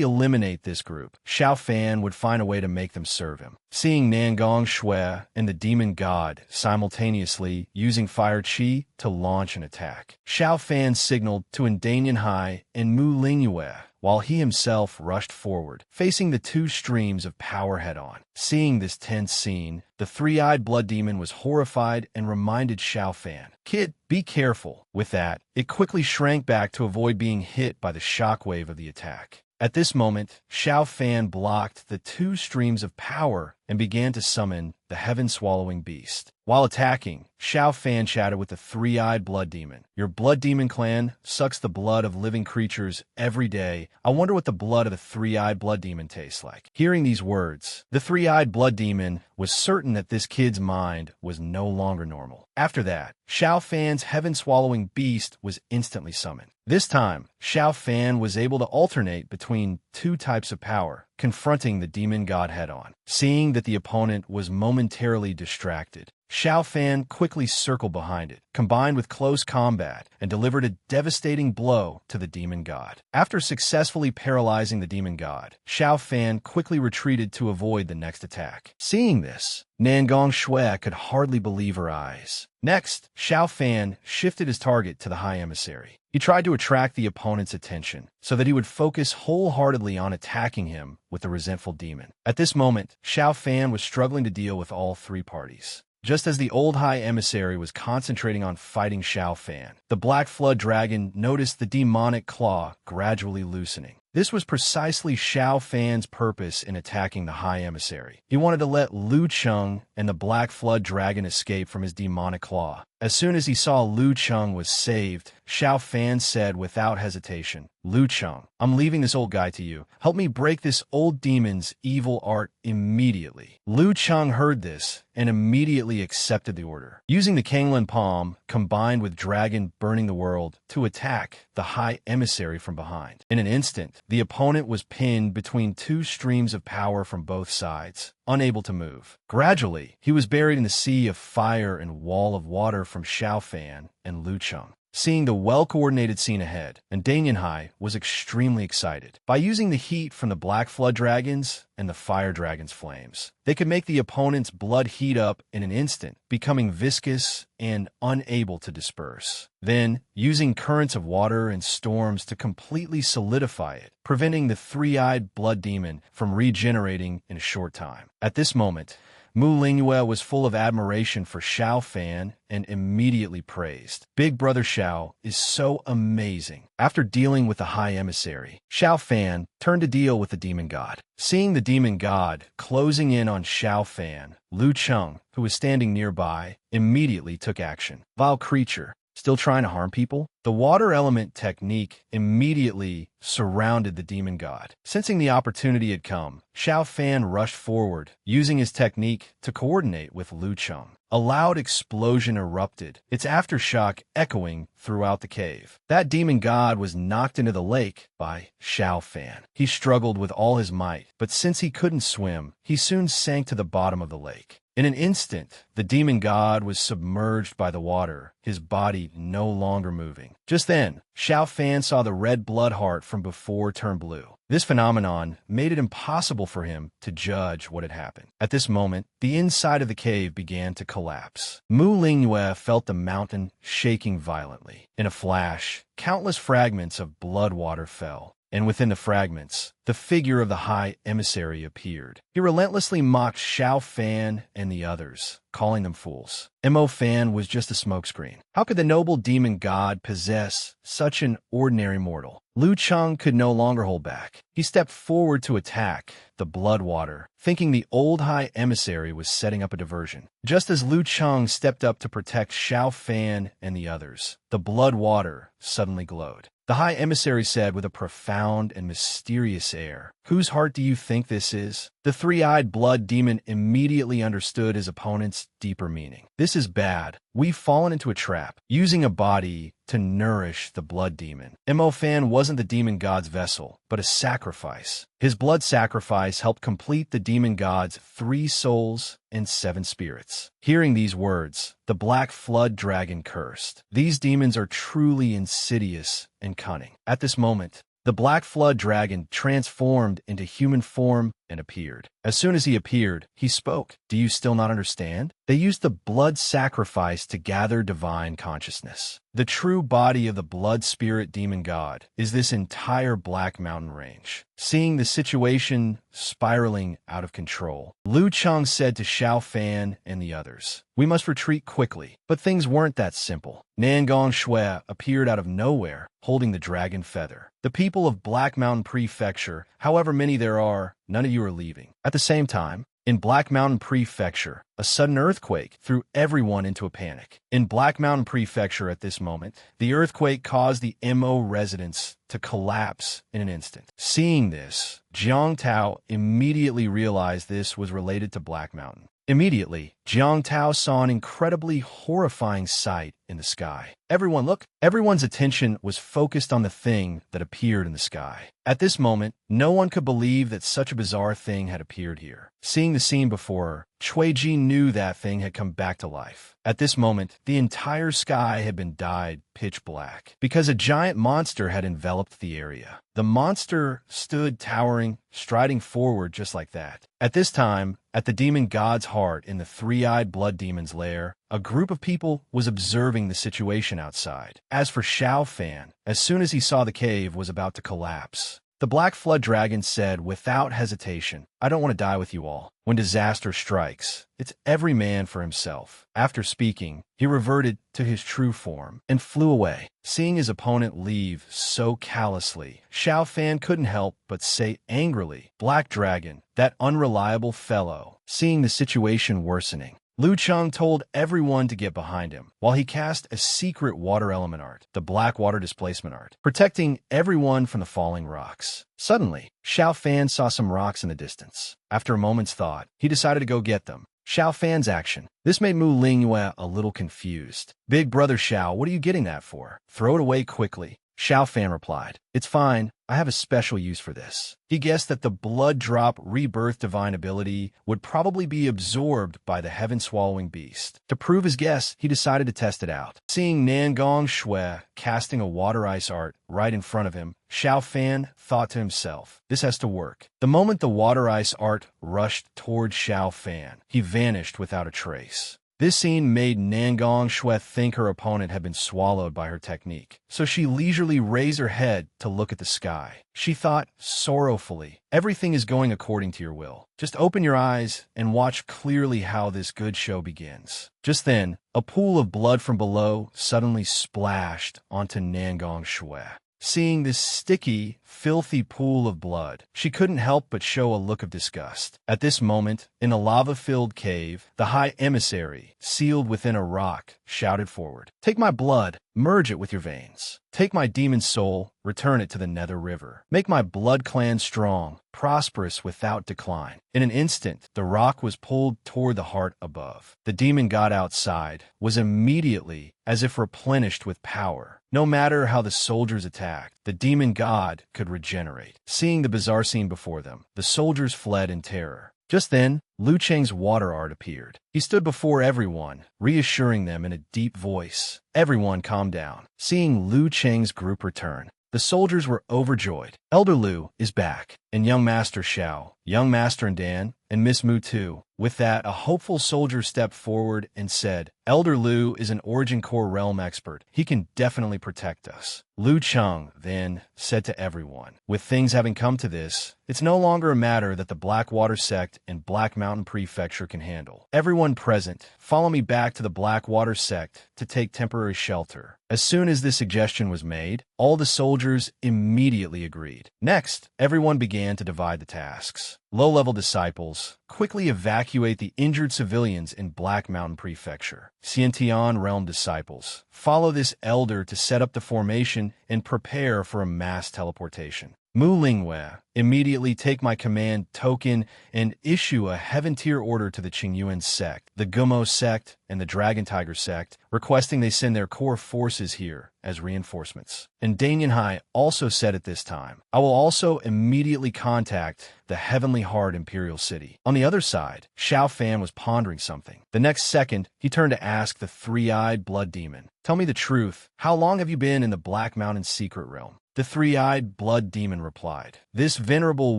eliminate this group, Xiao Fan would find a way to make them serve him. Seeing Nangong Shui and the demon god simultaneously using fire chi to launch an attack, Xiao Fan signaled to Danyan Hai and Mu Lingyue, while he himself rushed forward, facing the two streams of power head-on. Seeing this tense scene, the three-eyed blood demon was horrified and reminded Xiao Fan, "Kid, be careful." With that, it quickly shrank back to avoid being hit by the shockwave of the attack. At this moment, Xiao Fan blocked the two streams of power and began to summon the heaven-swallowing beast. While attacking, Xiao Fan chatted with the three-eyed blood demon. "Your blood demon clan sucks the blood of living creatures every day. I wonder what the blood of the three-eyed blood demon tastes like." Hearing these words, the three-eyed blood demon was certain that this kid's mind was no longer normal. After that, Xiao Fan's heaven-swallowing beast was instantly summoned. This time, Xiao Fan was able to alternate between two types of power, confronting the demon god head-on. Seeing that the opponent was momentarily distracted, Xiao Fan quickly circled behind it, combined with close combat, and delivered a devastating blow to the demon god. After successfully paralyzing the demon god, Xiao Fan quickly retreated to avoid the next attack. Seeing this, Nangong Shui could hardly believe her eyes. Next, Xiao Fan shifted his target to the High Emissary. He tried to attract the opponent's attention so that he would focus wholeheartedly on attacking him with the resentful demon. At this moment, Xiao Fan was struggling to deal with all three parties. Just as the old High Emissary was concentrating on fighting Xiao Fan, the Black Flood Dragon noticed the demonic claw gradually loosening. This was precisely Xiao Fan's purpose in attacking the High Emissary. He wanted to let Lu Cheng and the Black Flood Dragon escape from his demonic claw. As soon as he saw Lu Cheng was saved, Xiao Fan said without hesitation, "Lu Cheng, I'm leaving this old guy to you. Help me break this old demon's evil art immediately." Lu Cheng heard this and immediately accepted the order, using the Kanglan Palm combined with Dragon Burning the World to attack the High Emissary from behind. In an instant, the opponent was pinned between two streams of power from both sides, unable to move. Gradually, he was buried in the sea of fire and wall of water from Xiao Fan and Lu Cheng. Seeing the well-coordinated scene ahead, and Danyanhai was extremely excited. By using the heat from the Black Flood Dragons and the Fire Dragon's flames, they could make the opponent's blood heat up in an instant, becoming viscous and unable to disperse. Then, using currents of water and storms to completely solidify it, preventing the three-eyed blood demon from regenerating in a short time. At this moment, Mu Lingyue was full of admiration for Xiao Fan and immediately praised. Big Brother Xiao is so amazing. After dealing with the High Emissary, Xiao Fan turned to deal with the Demon God. Seeing the Demon God closing in on Xiao Fan, Lu Cheng, who was standing nearby, immediately took action. Vile creature, still trying to harm people? The water element technique immediately surrounded the demon god. Sensing the opportunity had come, Xiao Fan rushed forward, using his technique to coordinate with Lu Cheng. A loud explosion erupted, its aftershock echoing throughout the cave. That demon god was knocked into the lake by Xiao Fan. He struggled with all his might, but since he couldn't swim, he soon sank to the bottom of the lake. In an instant, the demon god was submerged by the water, his body no longer moving. Just then, Xiao Fan saw the red blood heart from before turn blue. This phenomenon made it impossible for him to judge what had happened. At this moment, the inside of the cave began to collapse. Mu Lingyue felt the mountain shaking violently. In a flash, countless fragments of blood water fell. And within the fragments, the figure of the High Emissary appeared. He relentlessly mocked Xiao Fan and the others, calling them fools. Mo Fan was just a smokescreen. How could the noble demon god possess such an ordinary mortal? Lu Cheng could no longer hold back. He stepped forward to attack the blood water, thinking the old High Emissary was setting up a diversion. Just as Lu Cheng stepped up to protect Xiao Fan and the others, the blood water suddenly glowed. The High Emissary said with a profound and mysterious air, "Whose heart do you think this is?" The three-eyed blood demon immediately understood his opponent's deeper meaning. "This is bad. We've fallen into a trap, using a body to nourish the blood demon." Mo Fan wasn't the demon god's vessel, but a sacrifice. His blood sacrifice helped complete the demon god's 3 souls and 7 spirits. Hearing these words, the Black Flood Dragon cursed. These demons are truly insidious and cunning. At this moment, the Black Flood Dragon transformed into human form and appeared. As soon as he appeared, he spoke. "Do you still not understand? They used the blood sacrifice to gather divine consciousness. The true body of the blood spirit demon god is this entire Black Mountain range." Seeing the situation spiraling out of control, Lu Cheng said to Xiao Fan and the others, "We must retreat quickly." But things weren't that simple. Nangong Shui appeared out of nowhere, holding the dragon feather. "The people of Black Mountain Prefecture, however many there are, none of you are leaving." At the same time, in Black Mountain Prefecture, a sudden earthquake threw everyone into a panic. In Black Mountain Prefecture at this moment, the earthquake caused the MO residence to collapse in an instant. Seeing this, Jiang Tao immediately realized this was related to Black Mountain. Immediately, Jiang Tao saw an incredibly horrifying sight in the sky. Everyone's attention was focused on the thing that appeared in the sky. At this moment, no one could believe that such a bizarre thing had appeared here. Seeing the scene before her, Cui Ji knew that thing had come back to life. At this moment, the entire sky had been dyed pitch black, because a giant monster had enveloped the area. The monster stood towering, striding forward just like that. At this time, at the demon god's heart in the three-eyed blood demon's lair, a group of people was observing the situation outside. As for Xiao Fan, as soon as he saw the cave was about to collapse, The Black Flood Dragon said without hesitation, I don't want to die with you all. When disaster strikes, it's every man for himself. After speaking, he reverted to his true form and flew away. Seeing his opponent leave so callously, Xiao Fan couldn't help but say angrily, Black Dragon, that unreliable fellow. Seeing the situation worsening, Liu Cheng told everyone to get behind him, while he cast a secret water element art, the Black Water Displacement art, protecting everyone from the falling rocks. Suddenly, Xiao Fan saw some rocks in the distance. After a moment's thought, he decided to go get them. Xiao Fan's action. This made Mu Lingyue a little confused. Big brother Xiao, what are you getting that for? Throw it away quickly. Xiao Fan replied, It's fine. I have a special use for this. He guessed that the blood drop rebirth divine ability would probably be absorbed by the heaven-swallowing beast. To prove his guess, he decided to test it out. Seeing Nangong Shui casting a water ice art right in front of him, Xiao Fan thought to himself, this has to work. The moment the water ice art rushed toward Xiao Fan, he vanished without a trace. This scene made Nangong Shui think her opponent had been swallowed by her technique, so she leisurely raised her head to look at the sky. She thought sorrowfully, everything is going according to your will. Just open your eyes and watch clearly how this good show begins. Just then, a pool of blood from below suddenly splashed onto Nangong Shui. Seeing this sticky, filthy pool of blood, she couldn't help but show a look of disgust. At this moment, in a lava-filled cave, the High Emissary, sealed within a rock, shouted forward, Take my blood, merge it with your veins. Take my demon soul, return it to the Nether River. Make my blood clan strong, prosperous without decline. In an instant, the rock was pulled toward the heart above. The demon god outside was immediately as if replenished with power. No matter how the soldiers attacked, the demon god could regenerate. Seeing the bizarre scene before them, the soldiers fled in terror. Just then, Liu Cheng's water art appeared. He stood before everyone, reassuring them in a deep voice. Everyone calmed down. Seeing Liu Cheng's group return, the soldiers were overjoyed. Elder Liu is back, and young Master Xiao, young Master Dan, and Miss Mu too. With that, a hopeful soldier stepped forward and said, Elder Liu is an Origin Core realm expert. He can definitely protect us. Liu Cheng then said to everyone, with things having come to this, it's no longer a matter that the Blackwater Sect and Black Mountain Prefecture can handle. Everyone present, follow me back to the Blackwater Sect to take temporary shelter. As soon as this suggestion was made, all the soldiers immediately agreed. Next, everyone began to divide the tasks. Low-level disciples quickly evacuate the injured civilians in Black Mountain Prefecture. Xiantian realm disciples follow this elder to set up the formation and prepare for a mass teleportation. Mu Lingyue, immediately take my command token and issue a heaven-tier order to the Qingyuan sect, the Gumo sect, and the Dragon Tiger sect, requesting they send their core forces here as reinforcements. And Danyanhai also said at this time, I will also immediately contact the Heavenly Heart Imperial City. On the other side, Xiao Fan was pondering something. The next second, he turned to ask the three-eyed blood demon, Tell me the truth, how long have you been in the Black Mountain secret realm? The three-eyed blood demon replied, This venerable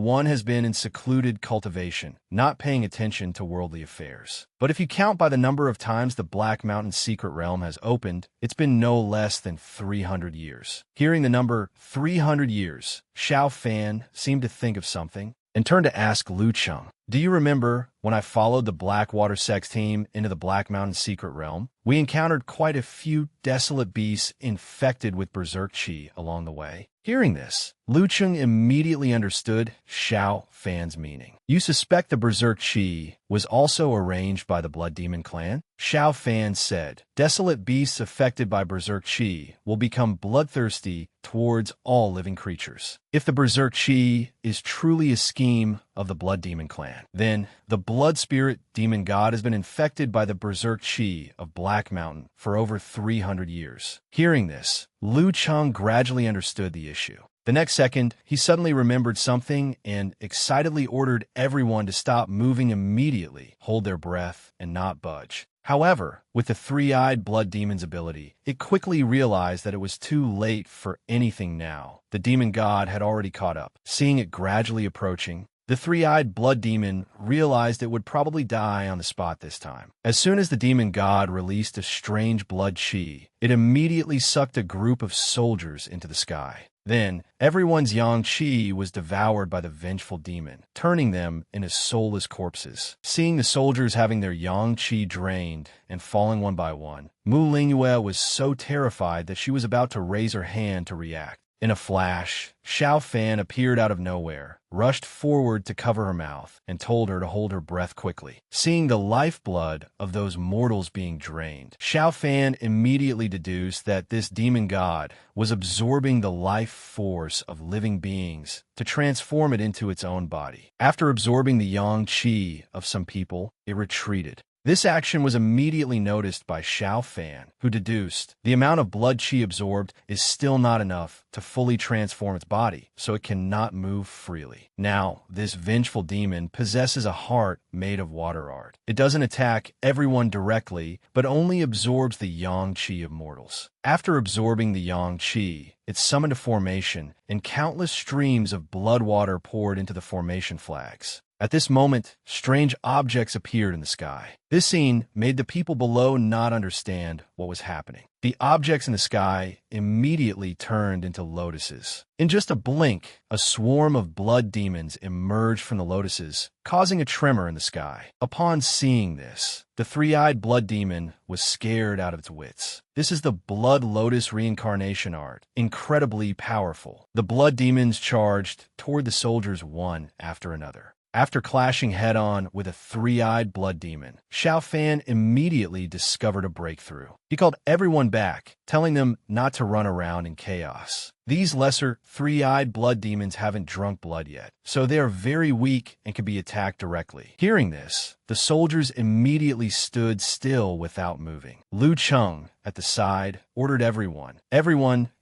one has been in secluded cultivation, not paying attention to worldly affairs. But if you count by the number of times the Black Mountain secret realm has opened, it's been no less than 300 years. Hearing the number 300 years, Xiao Fan seemed to think of something and turned to ask Liu Cheng, Do you remember when I followed the Blackwater Sex team into the Black Mountain secret realm? We encountered quite a few desolate beasts infected with berserk chi along the way. Hearing this, Liu Cheng immediately understood Xiao Fan's meaning. You suspect the berserk chi was also arranged by the Blood Demon clan? Xiao Fan said, Desolate beasts affected by berserk chi will become bloodthirsty towards all living creatures. If the berserk chi is truly a scheme of the Blood Demon clan, then the Blood Spirit Demon God has been infected by the berserk chi of Black Mountain for over 300 years. Hearing this, Liu Cheng gradually understood the issue. The next second, he suddenly remembered something and excitedly ordered everyone to stop moving immediately, hold their breath, and not budge. However, with the three-eyed blood demon's ability, it quickly realized that it was too late for anything now. The demon god had already caught up. Seeing it gradually approaching, The three-eyed blood demon realized it would probably die on the spot this time. As soon as the demon god released a strange blood chi, it immediately sucked a group of soldiers into the sky. Then, everyone's yang qi was devoured by the vengeful demon, turning them into soulless corpses. Seeing the soldiers having their yang qi drained and falling one by one, Mu Lingyue was so terrified that she was about to raise her hand to react. In a flash, Xiao Fan appeared out of nowhere, rushed forward to cover her mouth, and told her to hold her breath quickly. Seeing the lifeblood of those mortals being drained, Xiao Fan immediately deduced that this demon god was absorbing the life force of living beings to transform it into its own body. After absorbing the yang qi of some people, it retreated. This action was immediately noticed by Xiao Fan, who deduced the amount of blood qi absorbed is still not enough to fully transform its body, so it cannot move freely. Now, this vengeful demon possesses a heart made of water art. It doesn't attack everyone directly, but only absorbs the yang qi of mortals. After absorbing the yang qi, it summoned a formation, and countless streams of blood water poured into the formation flags. At this moment, strange objects appeared in the sky. This scene made the people below not understand what was happening. The objects in the sky immediately turned into lotuses. In just a blink, a swarm of blood demons emerged from the lotuses, causing a tremor in the sky. Upon seeing this, the three-eyed blood demon was scared out of its wits. This is the blood lotus reincarnation art, incredibly powerful. The blood demons charged toward the soldiers one after another. After clashing head-on with a three-eyed blood demon, Xiao Fan immediately discovered a breakthrough. He called everyone back, telling them not to run around in chaos. These lesser three-eyed blood demons haven't drunk blood yet, so they are very weak and can be attacked directly. Hearing this, the soldiers immediately stood still without moving. Lu Cheng, at the side, ordered everyone,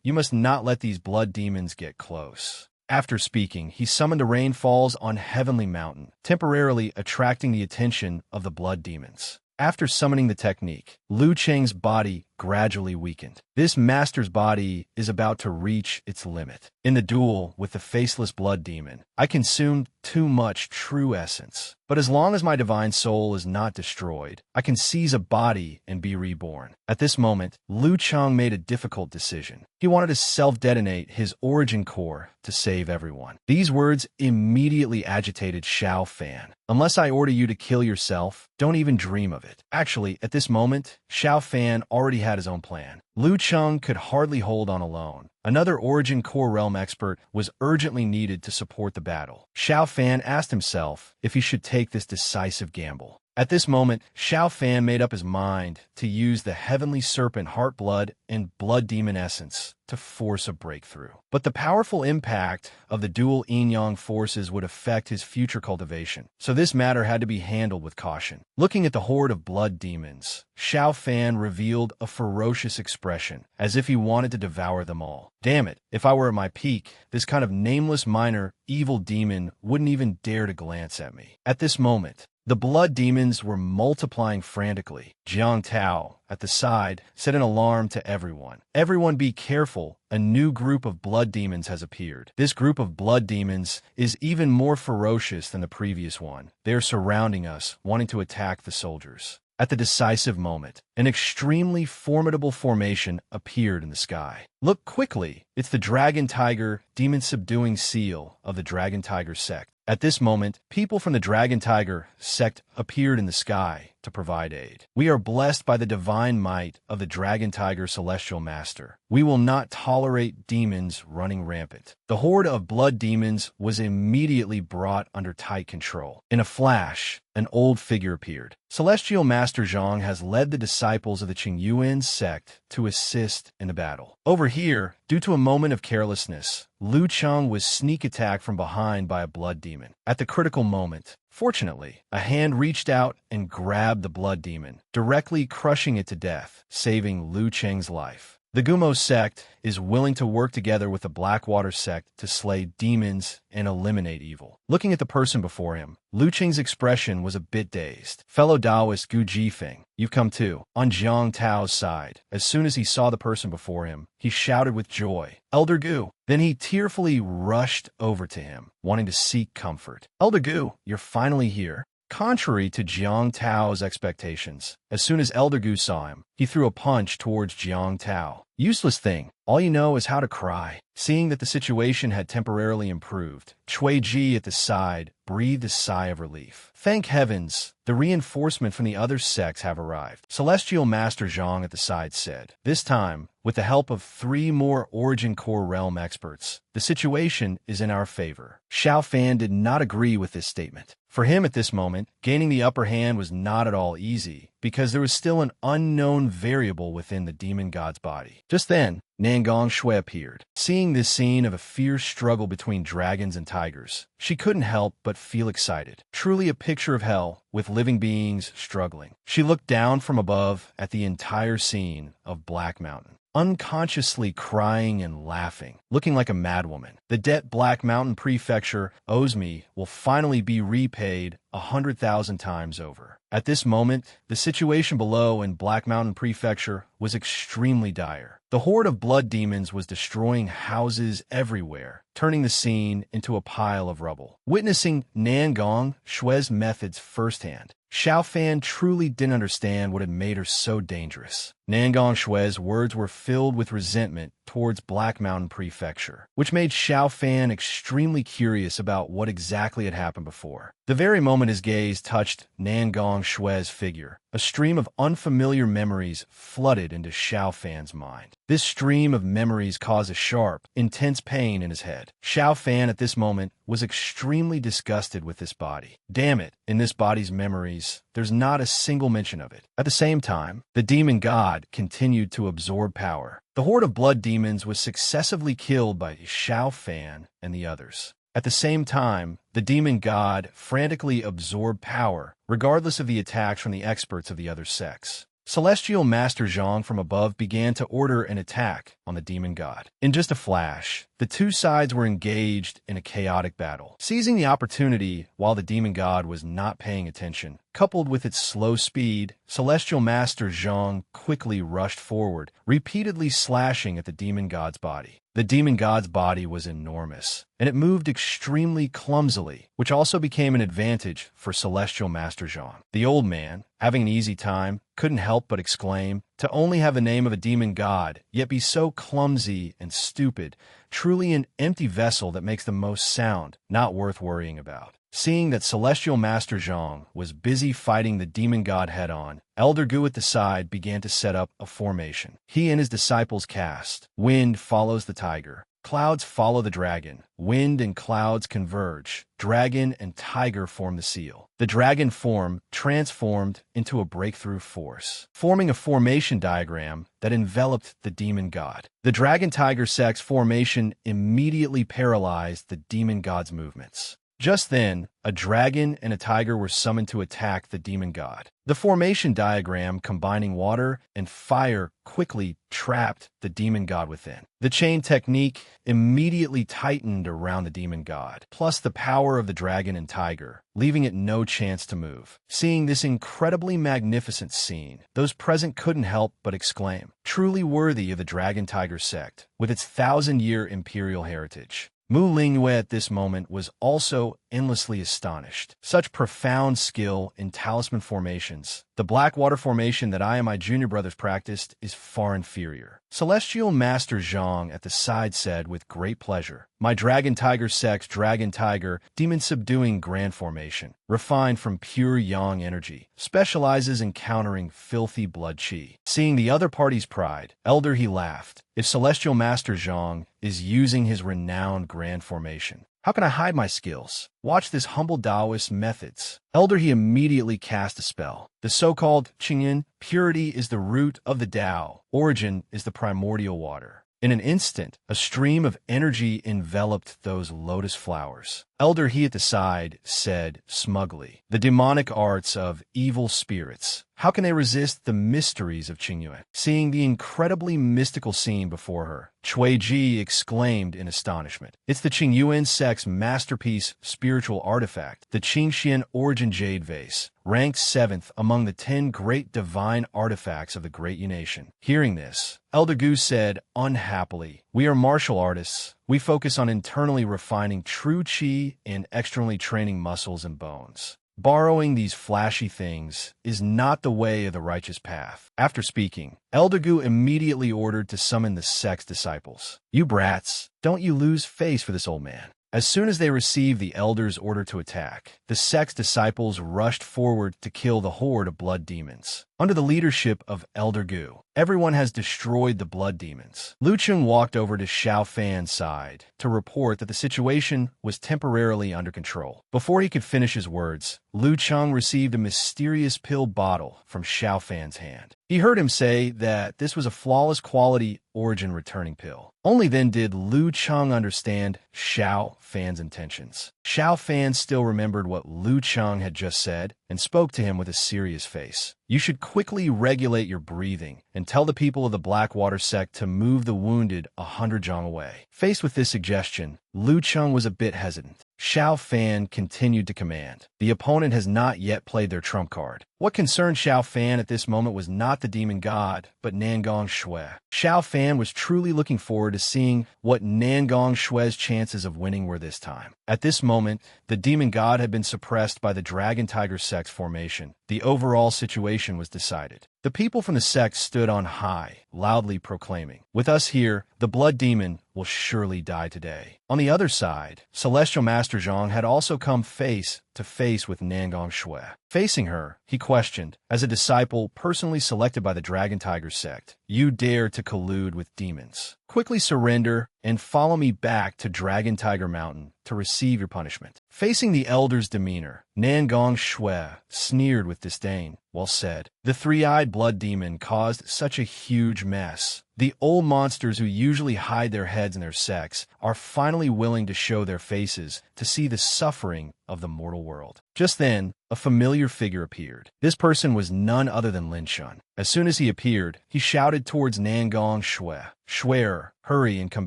you must not let these blood demons get close. After speaking, he summoned a rainfalls on Heavenly Mountain, temporarily attracting the attention of the blood demons. After summoning the technique, Lu Cheng's body gradually weakened. This master's body is about to reach its limit. In the duel with the faceless blood demon, I consumed too much true essence. But as long as my divine soul is not destroyed, I can seize a body and be reborn. At this moment, Lu Cheng made a difficult decision. He wanted to self-detonate his origin core to save everyone. These words immediately agitated Xiao Fan. Unless I order you to kill yourself, don't even dream of it. Actually, at this moment, Xiao Fan already had his own plan. Lu Cheng could hardly hold on alone. Another Origin Core Realm expert was urgently needed to support the battle. Xiao Fan asked himself if he should take this decisive gamble. At this moment, Xiao Fan made up his mind to use the Heavenly Serpent Heart Blood and Blood Demon Essence to force a breakthrough. But the powerful impact of the dual yin-yang forces would affect his future cultivation, so this matter had to be handled with caution. Looking at the horde of blood demons, Xiao Fan revealed a ferocious expression, as if he wanted to devour them all. Damn it, if I were at my peak, this kind of nameless minor evil demon wouldn't even dare to glance at me. At this moment, the blood demons were multiplying frantically. Jiang Tao, at the side, set an alarm to everyone. Everyone be careful, a new group of blood demons has appeared. This group of blood demons is even more ferocious than the previous one. They are surrounding us, wanting to attack the soldiers. At the decisive moment, an extremely formidable formation appeared in the sky. Look quickly, it's the Dragon Tiger, demon-subduing seal of the Dragon Tiger sect. At this moment, people from the Dragon Tiger sect appeared in the sky to provide aid. We are blessed by the divine might of the Dragon Tiger Celestial Master. We will not tolerate demons running rampant. The horde of blood demons was immediately brought under tight control. In a flash, an old figure appeared. Celestial Master Zhang has led the disciples of the Qingyuan sect to assist in the battle. Over here, due to a moment of carelessness, Lu Cheng was sneak attacked from behind by a blood demon. At the critical moment, fortunately, a hand reached out and grabbed the blood demon, directly crushing it to death, saving Lu Cheng's life. The Gumo sect is willing to work together with the Blackwater sect to slay demons and eliminate evil. Looking at the person before him, Lu Qing's expression was a bit dazed. Fellow Taoist Gu Jifeng, you've come too. On Jiang Tao's side, as soon as he saw the person before him, he shouted with joy, Elder Gu. Then he tearfully rushed over to him, wanting to seek comfort. Elder Gu, you're finally here. Contrary to Jiang Tao's expectations, as soon as Elder Gu saw him, he threw a punch towards Jiang Tao. Useless thing, all you know is how to cry. Seeing that the situation had temporarily improved, Cui Ji at the side breathed a sigh of relief. Thank heavens, the reinforcement from the other sects have arrived. Celestial Master Zhang at the side said. This time, with the help of 3 more Origin Core Realm experts, the situation is in our favor. Xiao Fan did not agree with this statement. For him at this moment, gaining the upper hand was not at all easy, because there was still an unknown variable within the demon god's body. Just then, Nangong Shui appeared. Seeing this scene of a fierce struggle between dragons and tigers, she couldn't help but feel excited. Truly a picture of hell, with living beings struggling. She looked down from above at the entire scene of Black Mountain, unconsciously crying and laughing, looking like a madwoman. The debt Black Mountain Prefecture owes me will finally be repaid 100,000 times over. At this moment, the situation below in Black Mountain Prefecture was extremely dire. The horde of blood demons was destroying houses everywhere, turning the scene into a pile of rubble. Witnessing Nangong Shui's methods firsthand, Xiao Fan truly didn't understand what had made her so dangerous. Nangong Shui's words were filled with resentment towards Black Mountain Prefecture, which made Xiao Fan extremely curious about what exactly had happened before. The very moment his gaze touched Nangong Shui's figure, a stream of unfamiliar memories flooded into Xiao Fan's mind. This stream of memories caused a sharp, intense pain in his head. Xiao Fan at this moment was extremely disgusted with this body. Damn it, in this body's memories, there's not a single mention of it. At the same time, the demon god continued to absorb power. The horde of blood demons was successively killed by Xiao Fan and the others. At the same time, the demon god frantically absorbed power, regardless of the attacks from the experts of the other sects. Celestial Master Zhang from above began to order an attack on the demon god. In just a flash, the two sides were engaged in a chaotic battle. Seizing the opportunity while the demon god was not paying attention, coupled with its slow speed, Celestial Master Zhang quickly rushed forward, repeatedly slashing at the demon god's body. The demon god's body was enormous, and it moved extremely clumsily, which also became an advantage for Celestial Master Zhang. The old man, having an easy time, couldn't help but exclaim, to only have the name of a demon god, yet be so clumsy and stupid, truly an empty vessel that makes the most sound, not worth worrying about. Seeing that Celestial Master Zhang was busy fighting the demon god head-on, Elder Gu at the side began to set up a formation. He and his disciples cast, Wind follows the tiger, clouds follow the dragon, wind and clouds converge, dragon and tiger form the seal. The dragon form transformed into a breakthrough force, forming a formation diagram that enveloped the demon god. The dragon-tiger sex formation immediately paralyzed the demon god's movements. Just then, a dragon and a tiger were summoned to attack the demon god. The formation diagram combining water and fire quickly trapped the demon god within. The chain technique immediately tightened around the demon god, plus the power of the dragon and tiger, leaving it no chance to move. Seeing this incredibly magnificent scene, those present couldn't help but exclaim, truly worthy of the dragon-tiger sect, with its 1,000-year imperial heritage. Mu Lingyue at this moment was also endlessly astonished. Such profound skill in talisman formations. The Blackwater formation that I and my junior brothers practiced is far inferior. Celestial Master Zhang at the side said with great pleasure, my dragon-tiger sex dragon-tiger demon-subduing grand formation, refined from pure yang energy, specializes in countering filthy blood chi. Seeing the other party's pride, Elder he laughed. If Celestial Master Zhang is using his renowned grand formation, how can I hide my skills? Watch this humble Taoist methods. Elder he immediately cast a spell. The so-called Qingyan, purity is the root of the Tao, origin is the primordial water. In an instant, a stream of energy enveloped those lotus flowers. Elder he at the side said smugly, the demonic arts of evil spirits, How can they resist the mysteries of Qingyue? Seeing the incredibly mystical scene before her, Cui Ji exclaimed in astonishment. It's the Qingyuan sect's masterpiece spiritual artifact, the Qingxian Origin Jade Vase, ranked 7th among the 10 great divine artifacts of the Great Yu Nation. Hearing this, Elder Gu said, unhappily, we are martial artists. We focus on internally refining true qi and externally training muscles and bones. Borrowing these flashy things is not the way of the righteous path. After speaking, Elder Gu immediately ordered to summon the sect's disciples. You brats, don't you lose face for this old man. As soon as they received the elder's order to attack, the sect's disciples rushed forward to kill the horde of blood demons. Under the leadership of Elder Gu, everyone has destroyed the blood demons. Lu Cheng walked over to Xiao Fan's side to report that the situation was temporarily under control. Before he could finish his words, Lu Cheng received a mysterious pill bottle from Xiao Fan's hand. He heard him say that this was a flawless quality origin returning pill. Only then did Lu Cheng understand Xiao Fan's intentions. Xiao Fan still remembered what Lu Cheng had just said and spoke to him with a serious face. You should quickly regulate your breathing and tell the people of the Blackwater sect to move the wounded 100 zhang away. Faced with this suggestion, Lu Cheng was a bit hesitant. Xiao Fan continued to command. The opponent has not yet played their trump card. What concerned Xiao Fan at this moment was not the demon god, but Nangong Shui. Xiao Fan was truly looking forward to seeing what Nangong Shui's chances of winning were this time. At this moment, the demon god had been suppressed by the Dragon Tiger sect's formation. The overall situation was decided. The people from the sect stood on high, loudly proclaiming, "With us here, the blood demon will surely die today." On the other side, Celestial Master Zhang had also come face to face with Nangong Shui. Facing her, he questioned, as a disciple personally selected by the Dragon Tiger sect, "You dare to collude with demons. Quickly surrender and follow me back to Dragon Tiger Mountain to receive your punishment." Facing the elder's demeanor, Nangong Shui sneered with disdain. Well said. The three-eyed blood demon caused such a huge mess. The old monsters who usually hide their heads in their sects are finally willing to show their faces to see the suffering of the mortal world. Just then, a familiar figure appeared. This person was none other than Lin Shun. As soon as he appeared, he shouted towards Nangong Shui, "Shui'er, hurry and come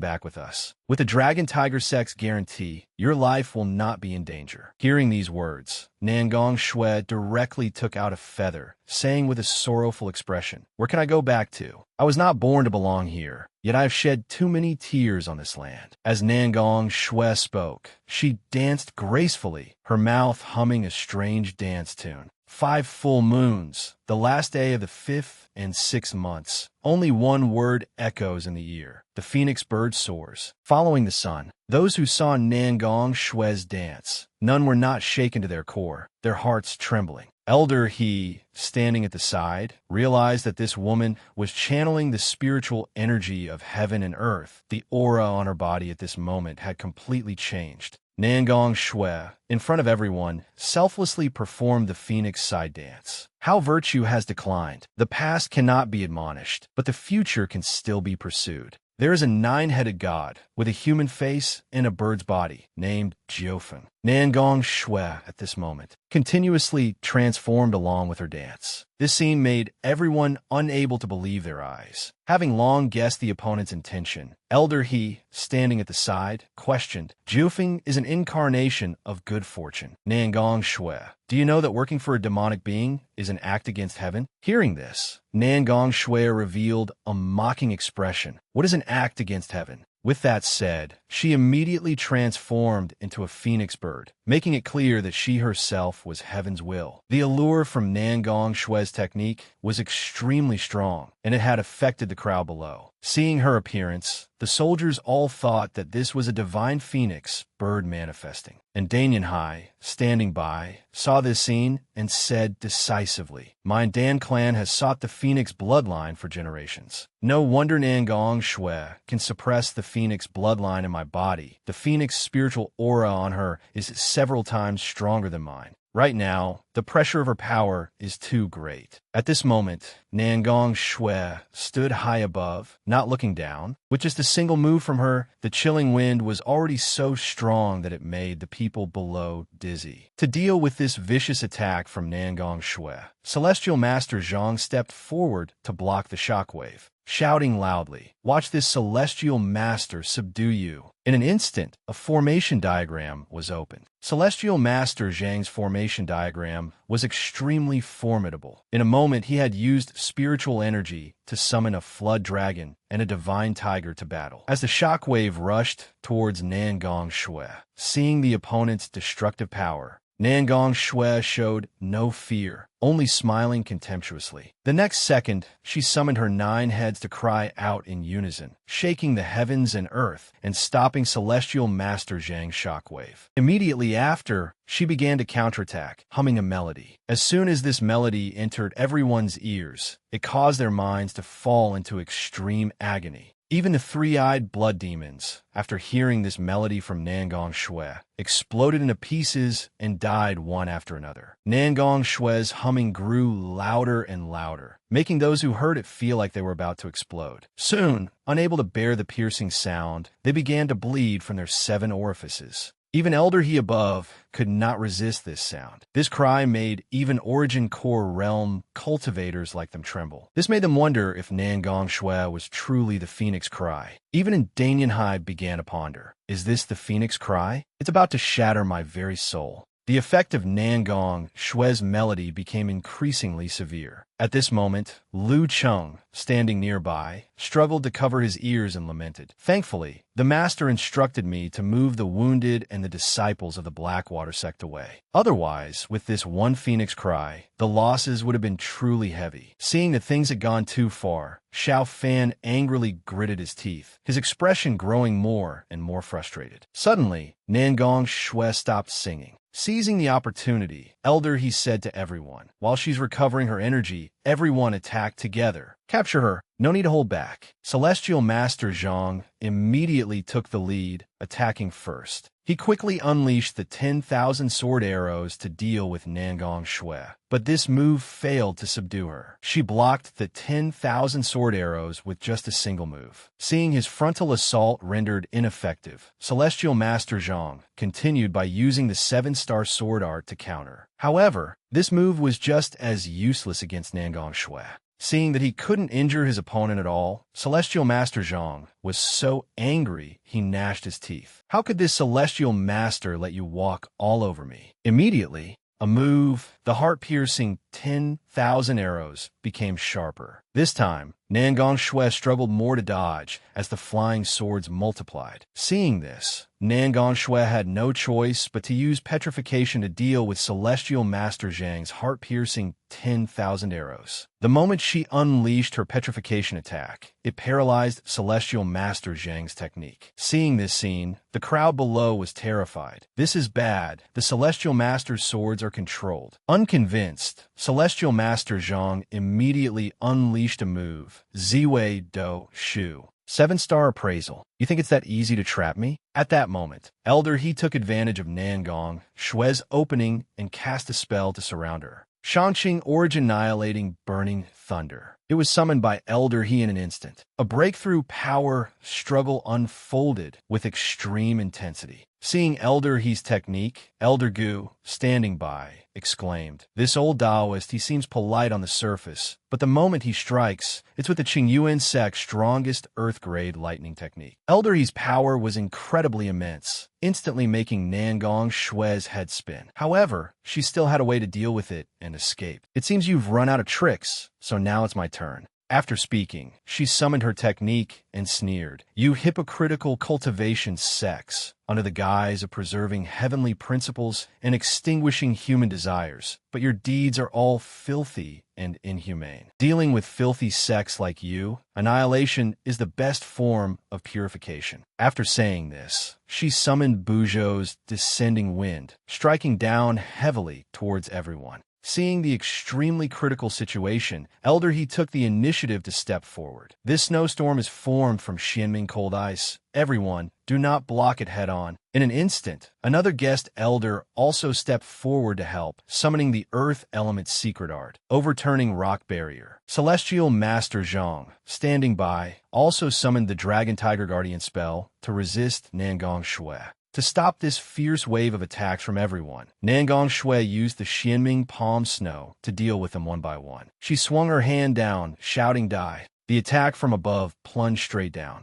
back with us. With the Dragon Tiger sect's guarantee, your life will not be in danger." Hearing these words, Nangong Shui directly took out a feather, saying with a sorrowful expression, "Where can I go back to? I was not born to belong here, yet I have shed too many tears on this land." As Nangong Shui spoke, she danced gracefully, her mouth humming a strange dance tune. 5 full moons, the last day of the 5th and 6th months. Only one word echoes in the ear. The phoenix bird soars, following the sun. Those who saw Nangong Shui's dance, none were not shaken to their core, their hearts trembling. Elder He, standing at the side, realized that this woman was channeling the spiritual energy of heaven and earth. The aura on her body at this moment had completely changed. Nangong Shui, in front of everyone, selflessly performed the phoenix side dance. How virtue has declined. The past cannot be admonished, but the future can still be pursued. There is a 9-headed god with a human face and a bird's body named Jiufeng. Nangong Shui, at this moment, continuously transformed along with her dance. This scene made everyone unable to believe their eyes. Having long guessed the opponent's intention, Elder He, standing at the side, questioned, "Jiufeng is an incarnation of good fortune. Nangong Shui, do you know that working for a demonic being is an act against heaven?" Hearing this, Nangong Shui revealed a mocking expression. "What is an act against heaven?" With that said, she immediately transformed into a phoenix bird, making it clear that she herself was heaven's will. The allure from Nangong Shui's technique was extremely strong, and it had affected the crowd below. Seeing her appearance, the soldiers all thought that this was a divine phoenix bird manifesting. And Danyan Hai, standing by, saw this scene and said decisively, "My Dan clan has sought the phoenix bloodline for generations. No wonder Nangong Shui can suppress the phoenix bloodline in my body. The phoenix spiritual aura on her is several times stronger than mine. Right now, the pressure of her power is too great. At this moment, Nangong Shui stood high above, not looking down. With just a single move from her, the chilling wind was already so strong that it made the people below dizzy. To deal with this vicious attack from Nangong Shui, Celestial Master Zhang stepped forward to block the shockwave, shouting loudly, "Watch this Celestial Master subdue you." In an instant, a formation diagram was opened. Celestial Master Zhang's formation diagram was extremely formidable. In a moment, he had used spiritual energy to summon a flood dragon and a divine tiger to battle. As the shockwave rushed towards Nangong Shui, seeing the opponent's destructive power, Nangong Shui showed no fear, only smiling contemptuously. The next second, she summoned her 9 heads to cry out in unison, shaking the heavens and earth and stopping Celestial Master Zhang's shockwave. Immediately after, she began to counterattack, humming a melody. As soon as this melody entered everyone's ears, it caused their minds to fall into extreme agony. Even the 3-eyed blood demons, after hearing this melody from Nangong Shui, exploded into pieces and died one after another. Nangong Shui's humming grew louder and louder, making those who heard it feel like they were about to explode. Soon, unable to bear the piercing sound, they began to bleed from their 7 orifices. Even Elder He above could not resist this sound. This cry made even Origin Core Realm cultivators like them tremble. This made them wonder if Nangong Shui was truly the Phoenix Cry. Even in Danianhai began to ponder, is this the Phoenix Cry? It's about to shatter my very soul. The effect of Nangong Shui's melody became increasingly severe. At this moment, Lu Cheng, standing nearby, struggled to cover his ears and lamented. Thankfully, the master instructed me to move the wounded and the disciples of the Blackwater sect away. Otherwise, with this one Phoenix Cry, the losses would have been truly heavy. Seeing that things had gone too far, Xiao Fan angrily gritted his teeth, his expression growing more and more frustrated. Suddenly, Nangong Shui stopped singing. Seizing the opportunity, Elder He said to everyone, "While she's recovering her energy, everyone attack together. Capture her. No need to hold back." Celestial Master Zhang immediately took the lead, attacking first. He quickly unleashed the 10,000 sword arrows to deal with Nangong Shui, but this move failed to subdue her. She blocked the 10,000 sword arrows with just a single move. Seeing his frontal assault rendered ineffective, Celestial Master Zhang continued by using the 7-star sword art to counter. However, this move was just as useless against Nangong Shui. Seeing that he couldn't injure his opponent at all, Celestial Master Zhang was so angry he gnashed his teeth. How could this Celestial Master let you walk all over me? Immediately, a move, the heart-piercing 10,000 arrows, became sharper. This time, Nangong Shui struggled more to dodge as the flying swords multiplied. Seeing this, Nangong Shui had no choice but to use petrification to deal with Celestial Master Zhang's heart-piercing 10,000 arrows. The moment she unleashed her petrification attack, it paralyzed Celestial Master Zhang's technique. Seeing this scene, the crowd below was terrified. This is bad. The Celestial Master's swords are controlled. Unconvinced, Celestial Master Zhang immediately unleashed a move, Ziwei Do Shu. 7-star appraisal. You think it's that easy to trap me? At that moment, Elder He took advantage of Nangong Shui's opening and cast a spell to surround her. Shangqing Origin Annihilating Burning Thunder. It was summoned by Elder He in an instant. A breakthrough power struggle unfolded with extreme intensity. Seeing Elder He's technique, Elder Gu, standing by, exclaimed, "This old Taoist, he seems polite on the surface, but the moment he strikes, it's with the Qingyuan sect's strongest earth-grade lightning technique." Elder He's power was incredibly immense, instantly making Nangong Shui's head spin. However, she still had a way to deal with it and escape. "It seems you've run out of tricks, so now it's my turn." After speaking, she summoned her technique and sneered, "You hypocritical cultivation sects, under the guise of preserving heavenly principles and extinguishing human desires, but your deeds are all filthy and inhumane. Dealing with filthy sects like you, annihilation is the best form of purification." After saying this, she summoned Buzhou's descending wind, striking down heavily towards everyone. Seeing the extremely critical situation, Elder He took the initiative to step forward. This snowstorm is formed from Xianming cold ice. Everyone, Do not block it head-on. In an instant, another guest elder also stepped forward to help, summoning the Earth Element's secret art, overturning rock barrier. Celestial Master Zhang, standing by, also summoned the Dragon Tiger Guardian spell to resist Nangong Shui. To stop this fierce wave of attacks from everyone, Nangong Shui used the Xianming Palm Snow to deal with them one by one. She swung her hand down, shouting die. The attack from above plunged straight down.